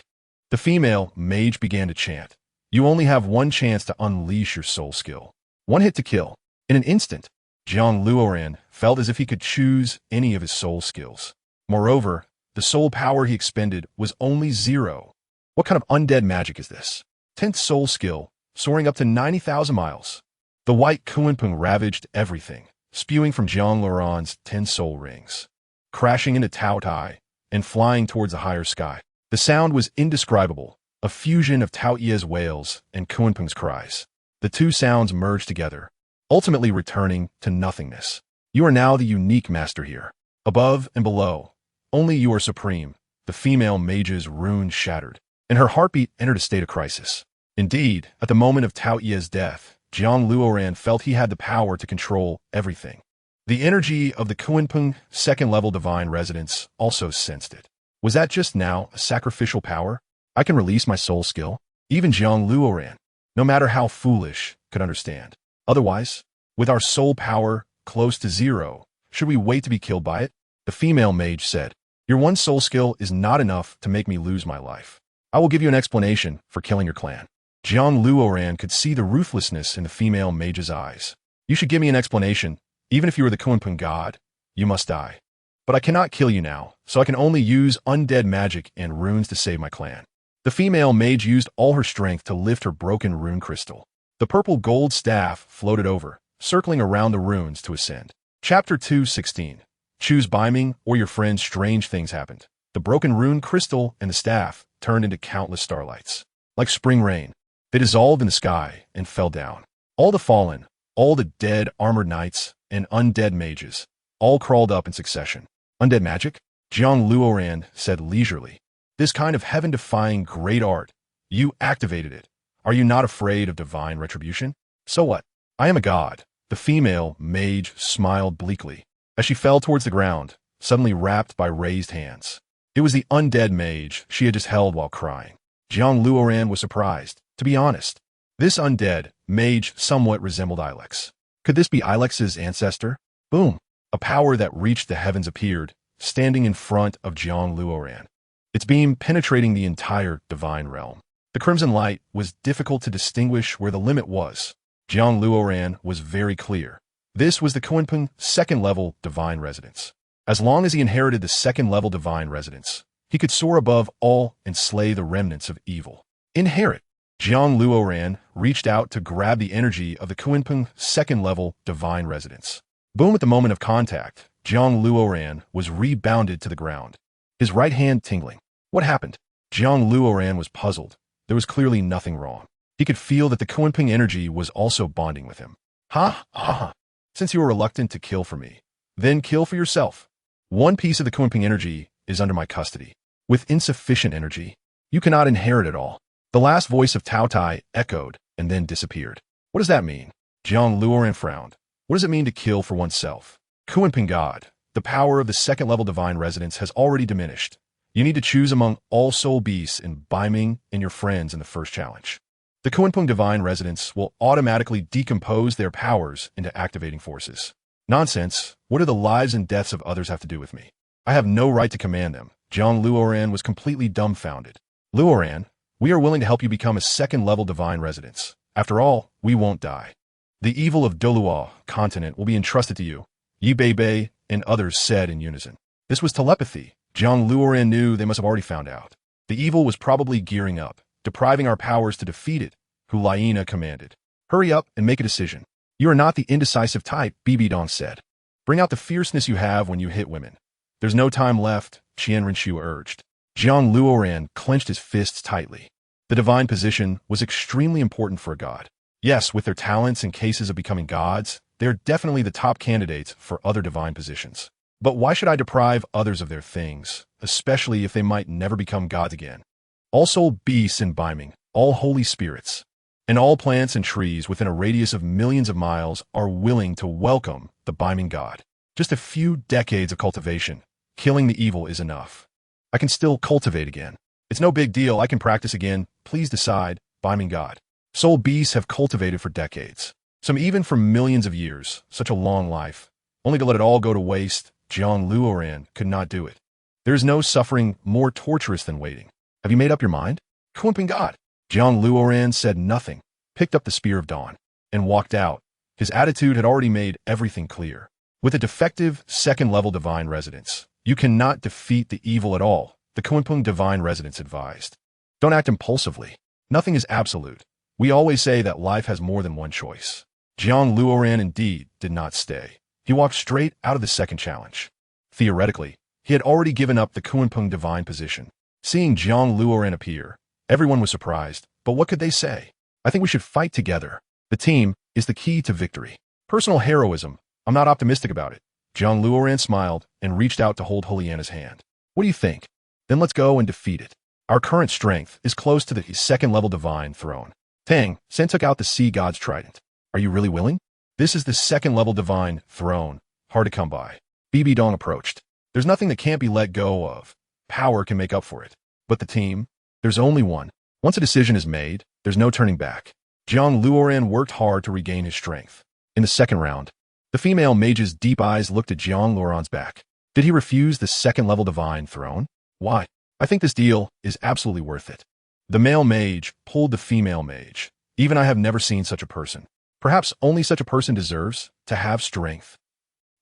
The female mage began to chant. You only have one chance to unleash your soul skill. 1 hit to kill. In an instant, Jiang Luoran felt as if he could choose any of his soul skills. Moreover, the soul power he expended was only 0. What kind of undead magic is this? 10th soul skill, soaring up to 90,000 miles. The white Kunpeng ravaged everything, spewing from JiangLuoran's 10 soul rings, crashing into Tao Dai, and flying towards the higher sky. The sound was indescribable, a fusion of Tao Ye's wails and Kunpeng's cries. The 2 sounds merged together, ultimately returning to nothingness. You are now the unique master here. Above and below, only you are supreme. The female mage's runes shattered, and her heartbeat entered a state of crisis. Indeed, at the moment of Tao Ye's death, Jiang Luoran felt he had the power to control everything. The energy of the Kunpeng second-level divine residence also sensed it. Was that just now a sacrificial power? I can release my soul skill. Even Jiang Luoran, no matter how foolish, could understand. Otherwise, with our soul power close to 0, should we wait to be killed by it? The female mage said, Your 1 soul skill is not enough to make me lose my life. I will give you an explanation for killing your clan. Jiang Luoran could see the ruthlessness in the female mage's eyes. You should give me an explanation. Even if you are the Kunpeng god, you must die. But I cannot kill you now, so I can only use undead magic and runes to save my clan. The female mage used all her strength to lift her broken rune crystal. The purple gold staff floated over, circling around the runes to ascend. Chapter 2:16. Choose Beiming or your friend's strange things happened. The broken rune crystal and the staff turned into countless starlights. Like spring rain, they dissolved in the sky and fell down. All the fallen, all the dead armored knights and undead mages, all crawled up in succession. Undead magic? Jiang Luoran said leisurely. This kind of heaven-defying great art, you activated it. Are you not afraid of divine retribution? So what? I am a god. The female mage smiled bleakly as she fell towards the ground, suddenly wrapped by raised hands. It was the undead mage she had just held while crying. Jiang Luoran was surprised. To be honest, this undead mage somewhat resembled Ilex. Could this be Ilex's ancestor? Boom! A power that reached the heavens appeared, standing in front of Jiang Luoran. Its beam penetrating the entire divine realm. The crimson light was difficult to distinguish where the limit was. Jiang Luoran was very clear. This was the Kunpeng second-level divine residence. As long as he inherited the second-level divine residence, he could soar above all and slay the remnants of evil. Inherit. Jiang Luoran reached out to grab the energy of the Kunpeng second-level divine residence. Boom! At the moment of contact, Jiang Luoran was rebounded to the ground, his right hand tingling. What happened? Jiang Luoran was puzzled. There was clearly nothing wrong. He could feel that the Kunpeng energy was also bonding with him. Ha ha! Since you are reluctant to kill for me, then kill for yourself. One piece of the Kunpeng energy is under my custody. With insufficient energy, you cannot inherit it all. The last voice of Tao Tai echoed and then disappeared. What does that mean? Jiang Luoran frowned. What does it mean to kill for oneself? Kunpeng God, the power of the second-level divine residence has already diminished. You need to choose among all soul beasts in Beiming and your friends in the first challenge. The Kunpeng divine residence will automatically decompose their powers into activating forces. Nonsense. What do the lives and deaths of others have to do with me? I have no right to command them. Jiang Luoran was completely dumbfounded. Luoran, we are willing to help you become a second-level divine residence. After all, we won't die. The evil of Douluo continent will be entrusted to you, Yi Bei and others said in unison. This was telepathy. Jiang Luoran knew they must have already found out. The evil was probably gearing up, depriving our powers to defeat it, Hu Laina commanded. Hurry up and make a decision. You are not the indecisive type, Bibi Dong said. Bring out the fierceness you have when you hit women. There's no time left, Qian Rinshu urged. Jiang Luoran clenched his fists tightly. The divine position was extremely important for a god. Yes, with their talents and cases of becoming gods, they're definitely the top candidates for other divine positions. But why should I deprive others of their things, especially if they might never become gods again? All soul beasts in Beiming, all holy spirits, and all plants and trees within a radius of millions of miles are willing to welcome the Beiming god. Just a few decades of cultivation, killing the evil is enough. I can still cultivate again. It's no big deal, I can practice again. Please decide, Beiming god. Soul beasts have cultivated for decades, some even for millions of years, such a long life. Only to let it all go to waste, Jiang Luoran could not do it. There is no suffering more torturous than waiting. Have you made up your mind? Kunpeng God. Jiang Luoran said nothing, picked up the Spear of Dawn, and walked out. His attitude had already made everything clear. With a defective second-level divine residence, you cannot defeat the evil at all, the Kunpeng divine residence advised. Don't act impulsively. Nothing is absolute. We always say that life has more than one choice. Jiang Luoran indeed did not stay. He walked straight out of the second challenge. Theoretically, he had already given up the Kunpeng divine position. Seeing Jiang Luoran appear, everyone was surprised, but what could they say? I think we should fight together. The team is the key to victory. Personal heroism, I'm not optimistic about it. Jiang Luoran smiled and reached out to hold Juliana's hand. What do you think? Then let's go and defeat it. Our current strength is close to the second-level divine throne. Tang, Sen took out the sea god's trident. Are you really willing? This is the second-level divine throne, hard to come by. Bibi Dong approached. There's nothing that can't be let go of. Power can make up for it. But the team? There's only one. Once a decision is made, there's no turning back. Jiang Luoran worked hard to regain his strength. In the second round, the female mage's deep eyes looked at Jiang Luoran's back. Did he refuse the second-level divine throne? Why? I think this deal is absolutely worth it. The male mage pulled the female mage. Even I have never seen such a person. Perhaps only such a person deserves to have strength.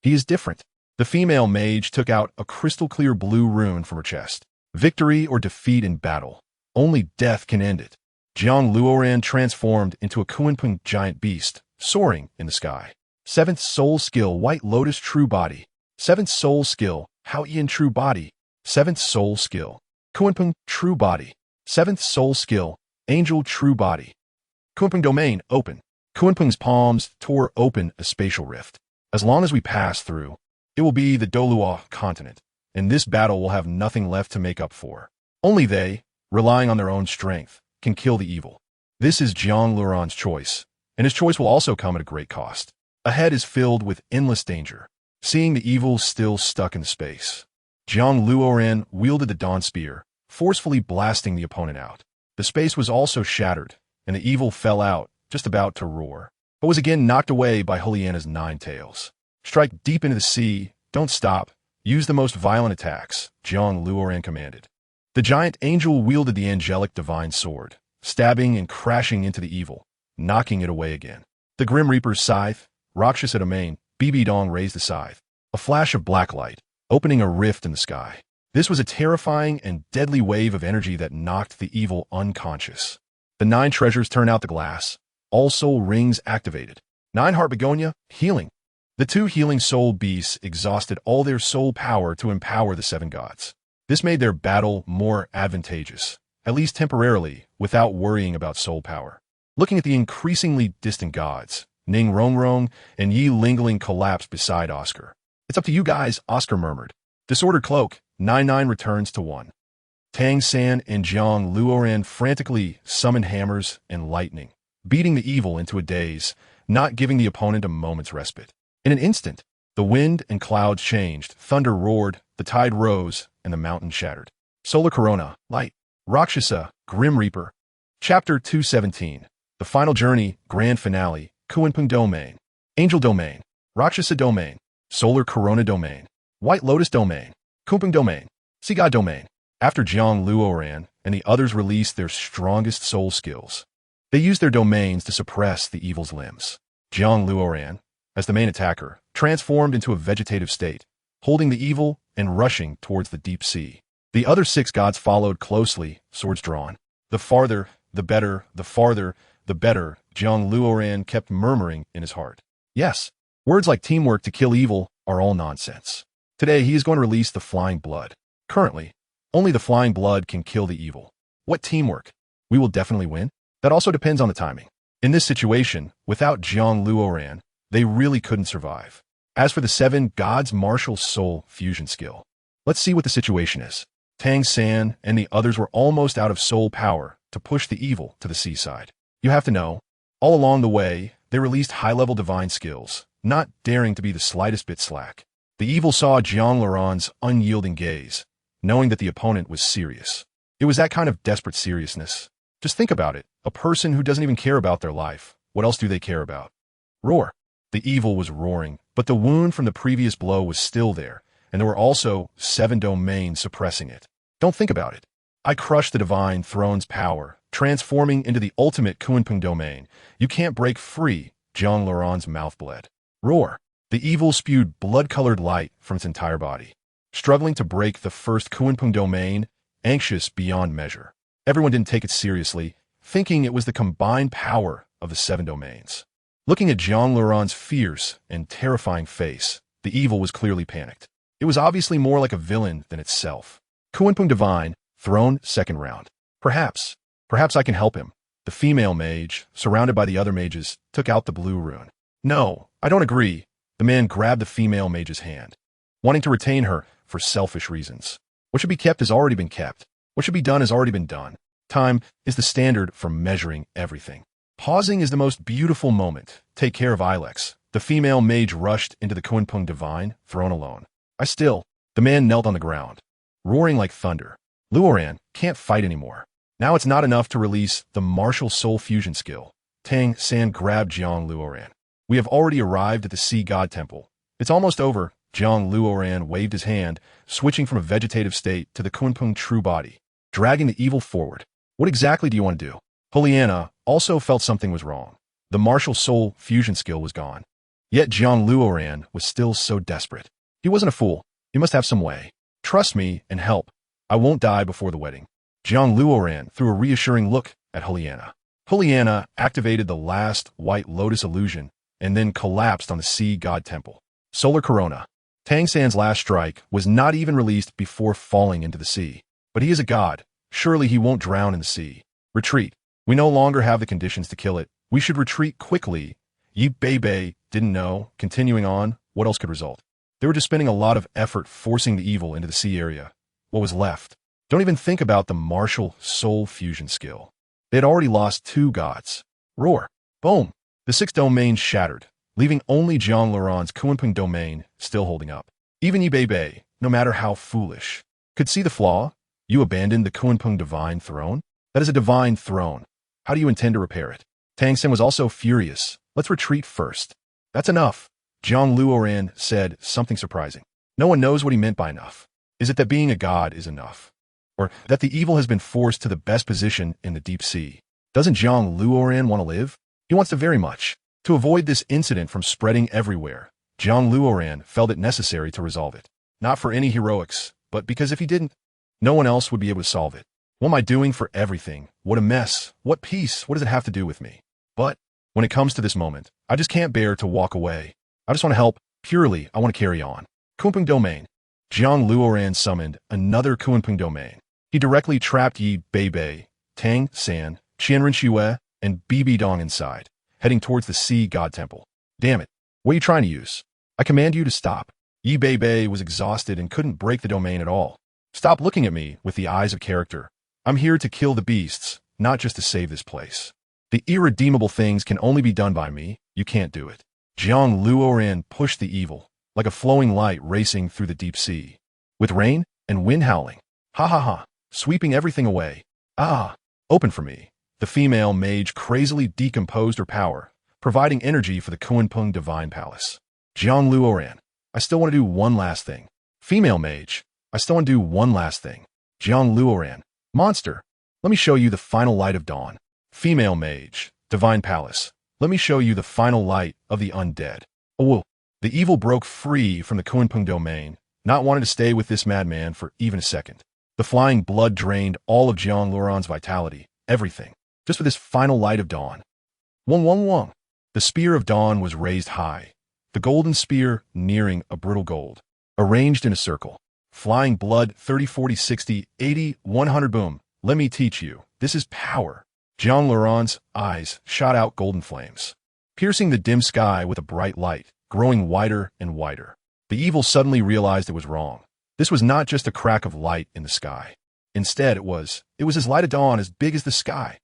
He is different. The female mage took out a crystal-clear blue rune from her chest. Victory or defeat in battle. Only death can end it. Jiang Luoran transformed into a Kunpeng giant beast, soaring in the sky. 7th soul skill, White Lotus True Body. 7th soul skill, Hao Yin True Body. 7th soul skill, Kunpeng True Body. 7th soul skill, Angel True Body. Kunpeng domain open. Kunpeng's palms tore open a spatial rift. As long as we pass through, it will be the Douluo continent, and this battle will have nothing left to make up for. Only they, relying on their own strength, can kill the evil. This is JiangLuoran's choice, and his choice will also come at a great cost. Ahead is filled with endless danger. Seeing the evil still stuck in space, Jiang Luoran wielded the Dawn Spear, forcefully blasting the opponent out. The space was also shattered, and the evil fell out, just about to roar, but was again knocked away by Juliana's 9 tails. Strike deep into the sea, don't stop, use the most violent attacks, Jiang Luoran commanded. The giant angel wielded the angelic divine sword, stabbing and crashing into the evil, knocking it away again. The Grim Reaper's scythe, Rakshasa domain, BB Dong raised the scythe, a flash of black light, opening a rift in the sky. This was a terrifying and deadly wave of energy that knocked the evil unconscious. The 9 treasures turned out the glass, all soul rings activated. 9 heart begonia, healing. The 2 healing soul beasts exhausted all their soul power to empower the 7 gods. This made their battle more advantageous, at least temporarily, without worrying about soul power. Looking at the increasingly distant gods, Ning Rongrong and Yi Lingling collapsed beside Oscar. It's up to you guys, Oscar murmured. Disordered cloak, 9-9 returns to 1. Tang San and Jiang Luoran frantically summoned hammers and lightning, beating the evil into a daze, not giving the opponent a moment's respite. In an instant, the wind and clouds changed, thunder roared, the tide rose, and the mountain shattered. Solar Corona, Light, Rakshasa, Grim Reaper. Chapter 217, The Final Journey, Grand Finale, Kunpeng Domain, Angel Domain, Rakshasa Domain, Solar Corona Domain, White Lotus Domain, Kunpeng Domain, Sea God Domain. After Jiang Luoran and the others released their strongest soul skills, they used their domains to suppress the evil's limbs. Jiang Luoran, as the main attacker, transformed into a vegetative state, holding the evil and rushing towards the deep sea. The other 6 gods followed closely, swords drawn. The farther, the better, the farther, the better, Jiang Luoran kept murmuring in his heart. Yes, words like teamwork to kill evil are all nonsense. Today he is going to release the Flying Blood. Currently, only the Flying Blood can kill the evil. What teamwork? We will definitely win? That also depends on the timing. In this situation, without Jiang Luoran, they really couldn't survive. As for the 7 gods' martial soul fusion skill, let's see what the situation is. Tang San and the others were almost out of soul power to push the evil to the seaside. You have to know, all along the way, they released high-level divine skills, not daring to be the slightest bit slack. The evil saw Jiang Luoran's unyielding gaze, knowing that the opponent was serious. It was that kind of desperate seriousness. Just think about it, a person who doesn't even care about their life, what else do they care about? Roar. The evil was roaring, but the wound from the previous blow was still there, and there were also 7 domains suppressing it. Don't think about it. I crushed the divine throne's power, transforming into the ultimate Kunpeng domain. You can't break free, Jiang Luoran's mouth bled. Roar. The evil spewed blood-colored light from its entire body, struggling to break the first Kunpeng domain, anxious beyond measure. Everyone didn't take it seriously, thinking it was the combined power of the 7 domains. Looking at Jiang Luoran's fierce and terrifying face, the evil was clearly panicked. It was obviously more like a villain than itself. Kunpeng Divine, Throne, 2nd round. Perhaps I can help him. The female mage, surrounded by the other mages, took out the blue rune. No, I don't agree. The man grabbed the female mage's hand, wanting to retain her for selfish reasons. What should be kept has already been kept. What should be done has already been done. Time is the standard for measuring everything. Pausing is the most beautiful moment. Take care of Ilex. The female mage rushed into the Kunpeng Divine, Throne alone. The man knelt on the ground, roaring like thunder. Luoran can't fight anymore. Now it's not enough to release the martial soul fusion skill. Tang San grabbed Jiang Luoran. We have already arrived at the Sea God Temple. It's almost over. Jiang Luoran waved his hand, switching from a vegetative state to the Kunpeng true body, dragging the evil forward. What exactly do you want to do? Juliana also felt something was wrong. The martial soul fusion skill was gone. Yet Jiang Luoran was still so desperate. He wasn't a fool. He must have some way. Trust me and help. I won't die before the wedding. Jiang Luoran threw a reassuring look at Juliana. Juliana activated the last White Lotus illusion and then collapsed on the Sea God Temple. Solar Corona. Tang San's last strike was not even released before falling into the sea. But he is a god. Surely he won't drown in the sea. Retreat. We no longer have the conditions to kill it. We should retreat quickly. Yi Bei didn't know. Continuing on, what else could result? They were just spending a lot of effort forcing the evil into the sea area. What was left? Don't even think about the martial soul fusion skill. They had already lost 2 gods. Roar. Boom. The 6 domains shattered, leaving only JiangLuoran's Kunpeng domain still holding up. Even Yi Bei, no matter how foolish, could see the flaw. You abandoned the Kunpeng divine throne? That is a divine throne. How do you intend to repair it? Tang Sen was also furious. Let's retreat first. That's enough. Jiang Luoran said something surprising. No one knows what he meant by enough. Is it that being a god is enough? Or that the evil has been forced to the best position in the deep sea? Doesn't Jiang Luoran want to live? He wants to very much. To avoid this incident from spreading everywhere, Jiang Luoran felt it necessary to resolve it. Not for any heroics, but because if he didn't, no one else would be able to solve it. What am I doing for everything? What a mess. What peace? What does it have to do with me? But when it comes to this moment, I just can't bear to walk away. I just want to help. Purely, I want to carry on. Kunpeng domain. Jiang Luoran summoned another Kunpeng domain. He directly trapped Yi Bei, Tang San, Qianren Xue, and Bibi Dong inside, heading towards the Sea God Temple. Damn it. What are you trying to use? I command you to stop. Yi Bei was exhausted and couldn't break the domain at all. Stop looking at me with the eyes of character. I'm here to kill the beasts, not just to save this place. The irredeemable things can only be done by me. You can't do it. Jiang Luoran pushed the evil, like a flowing light racing through the deep sea. With rain and wind howling. Ha ha ha. Sweeping everything away. Ah. Open for me. The female mage crazily decomposed her power, providing energy for the Kunpeng Divine Palace. Jiang Luoran. I still want to do one last thing. Female mage. I still want to do one last thing. Jiang Luoran. Monster. Let me show you the final light of dawn. Female mage. Divine Palace. Let me show you the final light of the undead. Oh, the evil broke free from the Kunpeng domain, not wanting to stay with this madman for even a second. The flying blood drained all of Jiang Luoran's vitality, everything, just for this final light of dawn. Wong wong wong. The spear of dawn was raised high, the golden spear nearing a brittle gold, arranged in a circle. Flying blood 30, 40, 60, 80, 100 boom. Let me teach you. This is power. Jiang Luoran's eyes shot out golden flames, piercing the dim sky with a bright light, growing wider and wider. The evil suddenly realized it was wrong. This was not just a crack of light in the sky. Instead, it was as light of dawn as big as the sky.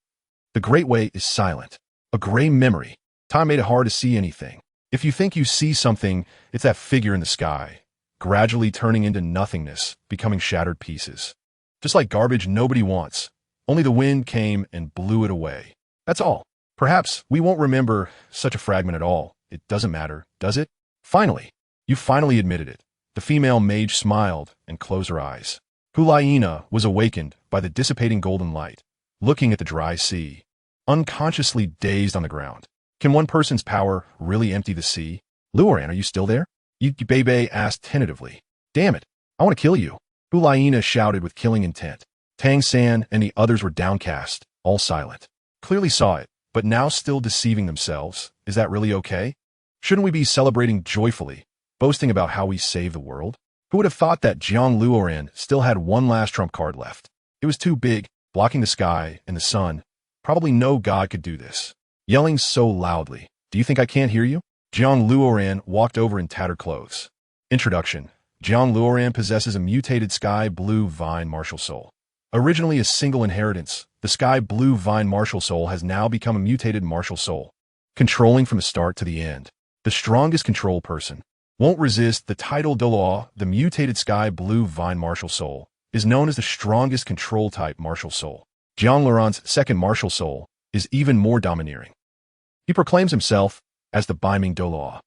The Great Way is silent, a gray memory. Time made it hard to see anything. If you think you see something, it's that figure in the sky, gradually turning into nothingness, becoming shattered pieces. Just like garbage nobody wants. Only the wind came and blew it away. That's all. Perhaps we won't remember such a fragment at all. It doesn't matter, does it? Finally. You finally admitted it. The female mage smiled and closed her eyes. Hulaina was awakened by the dissipating golden light, looking at the dry sea, unconsciously dazed on the ground. Can one person's power really empty the sea? Luoran, are you still there? Yi Bei asked tentatively. Damn it. I want to kill you. Hulaina shouted with killing intent. Tang San and the others were downcast, all silent. Clearly saw it, but now still deceiving themselves. Is that really okay? Shouldn't we be celebrating joyfully, boasting about how we saved the world? Who would have thought that Jiang Luoran still had one last trump card left? It was too big, blocking the sky and the sun. Probably no god could do this. Yelling so loudly. Do you think I can't hear you? Jiang Luoran walked over in tattered clothes. Introduction. Jiang Luoran possesses a mutated sky blue vine martial soul. Originally a single inheritance, the sky blue vine martial soul has now become a mutated martial soul, controlling from the start to the end. The strongest control person won't resist the Title Douluo. The mutated sky blue vine martial soul is known as the strongest control type martial soul. Jiang Luoran's second martial soul is even more domineering. He proclaims himself as the Beiming Douluo.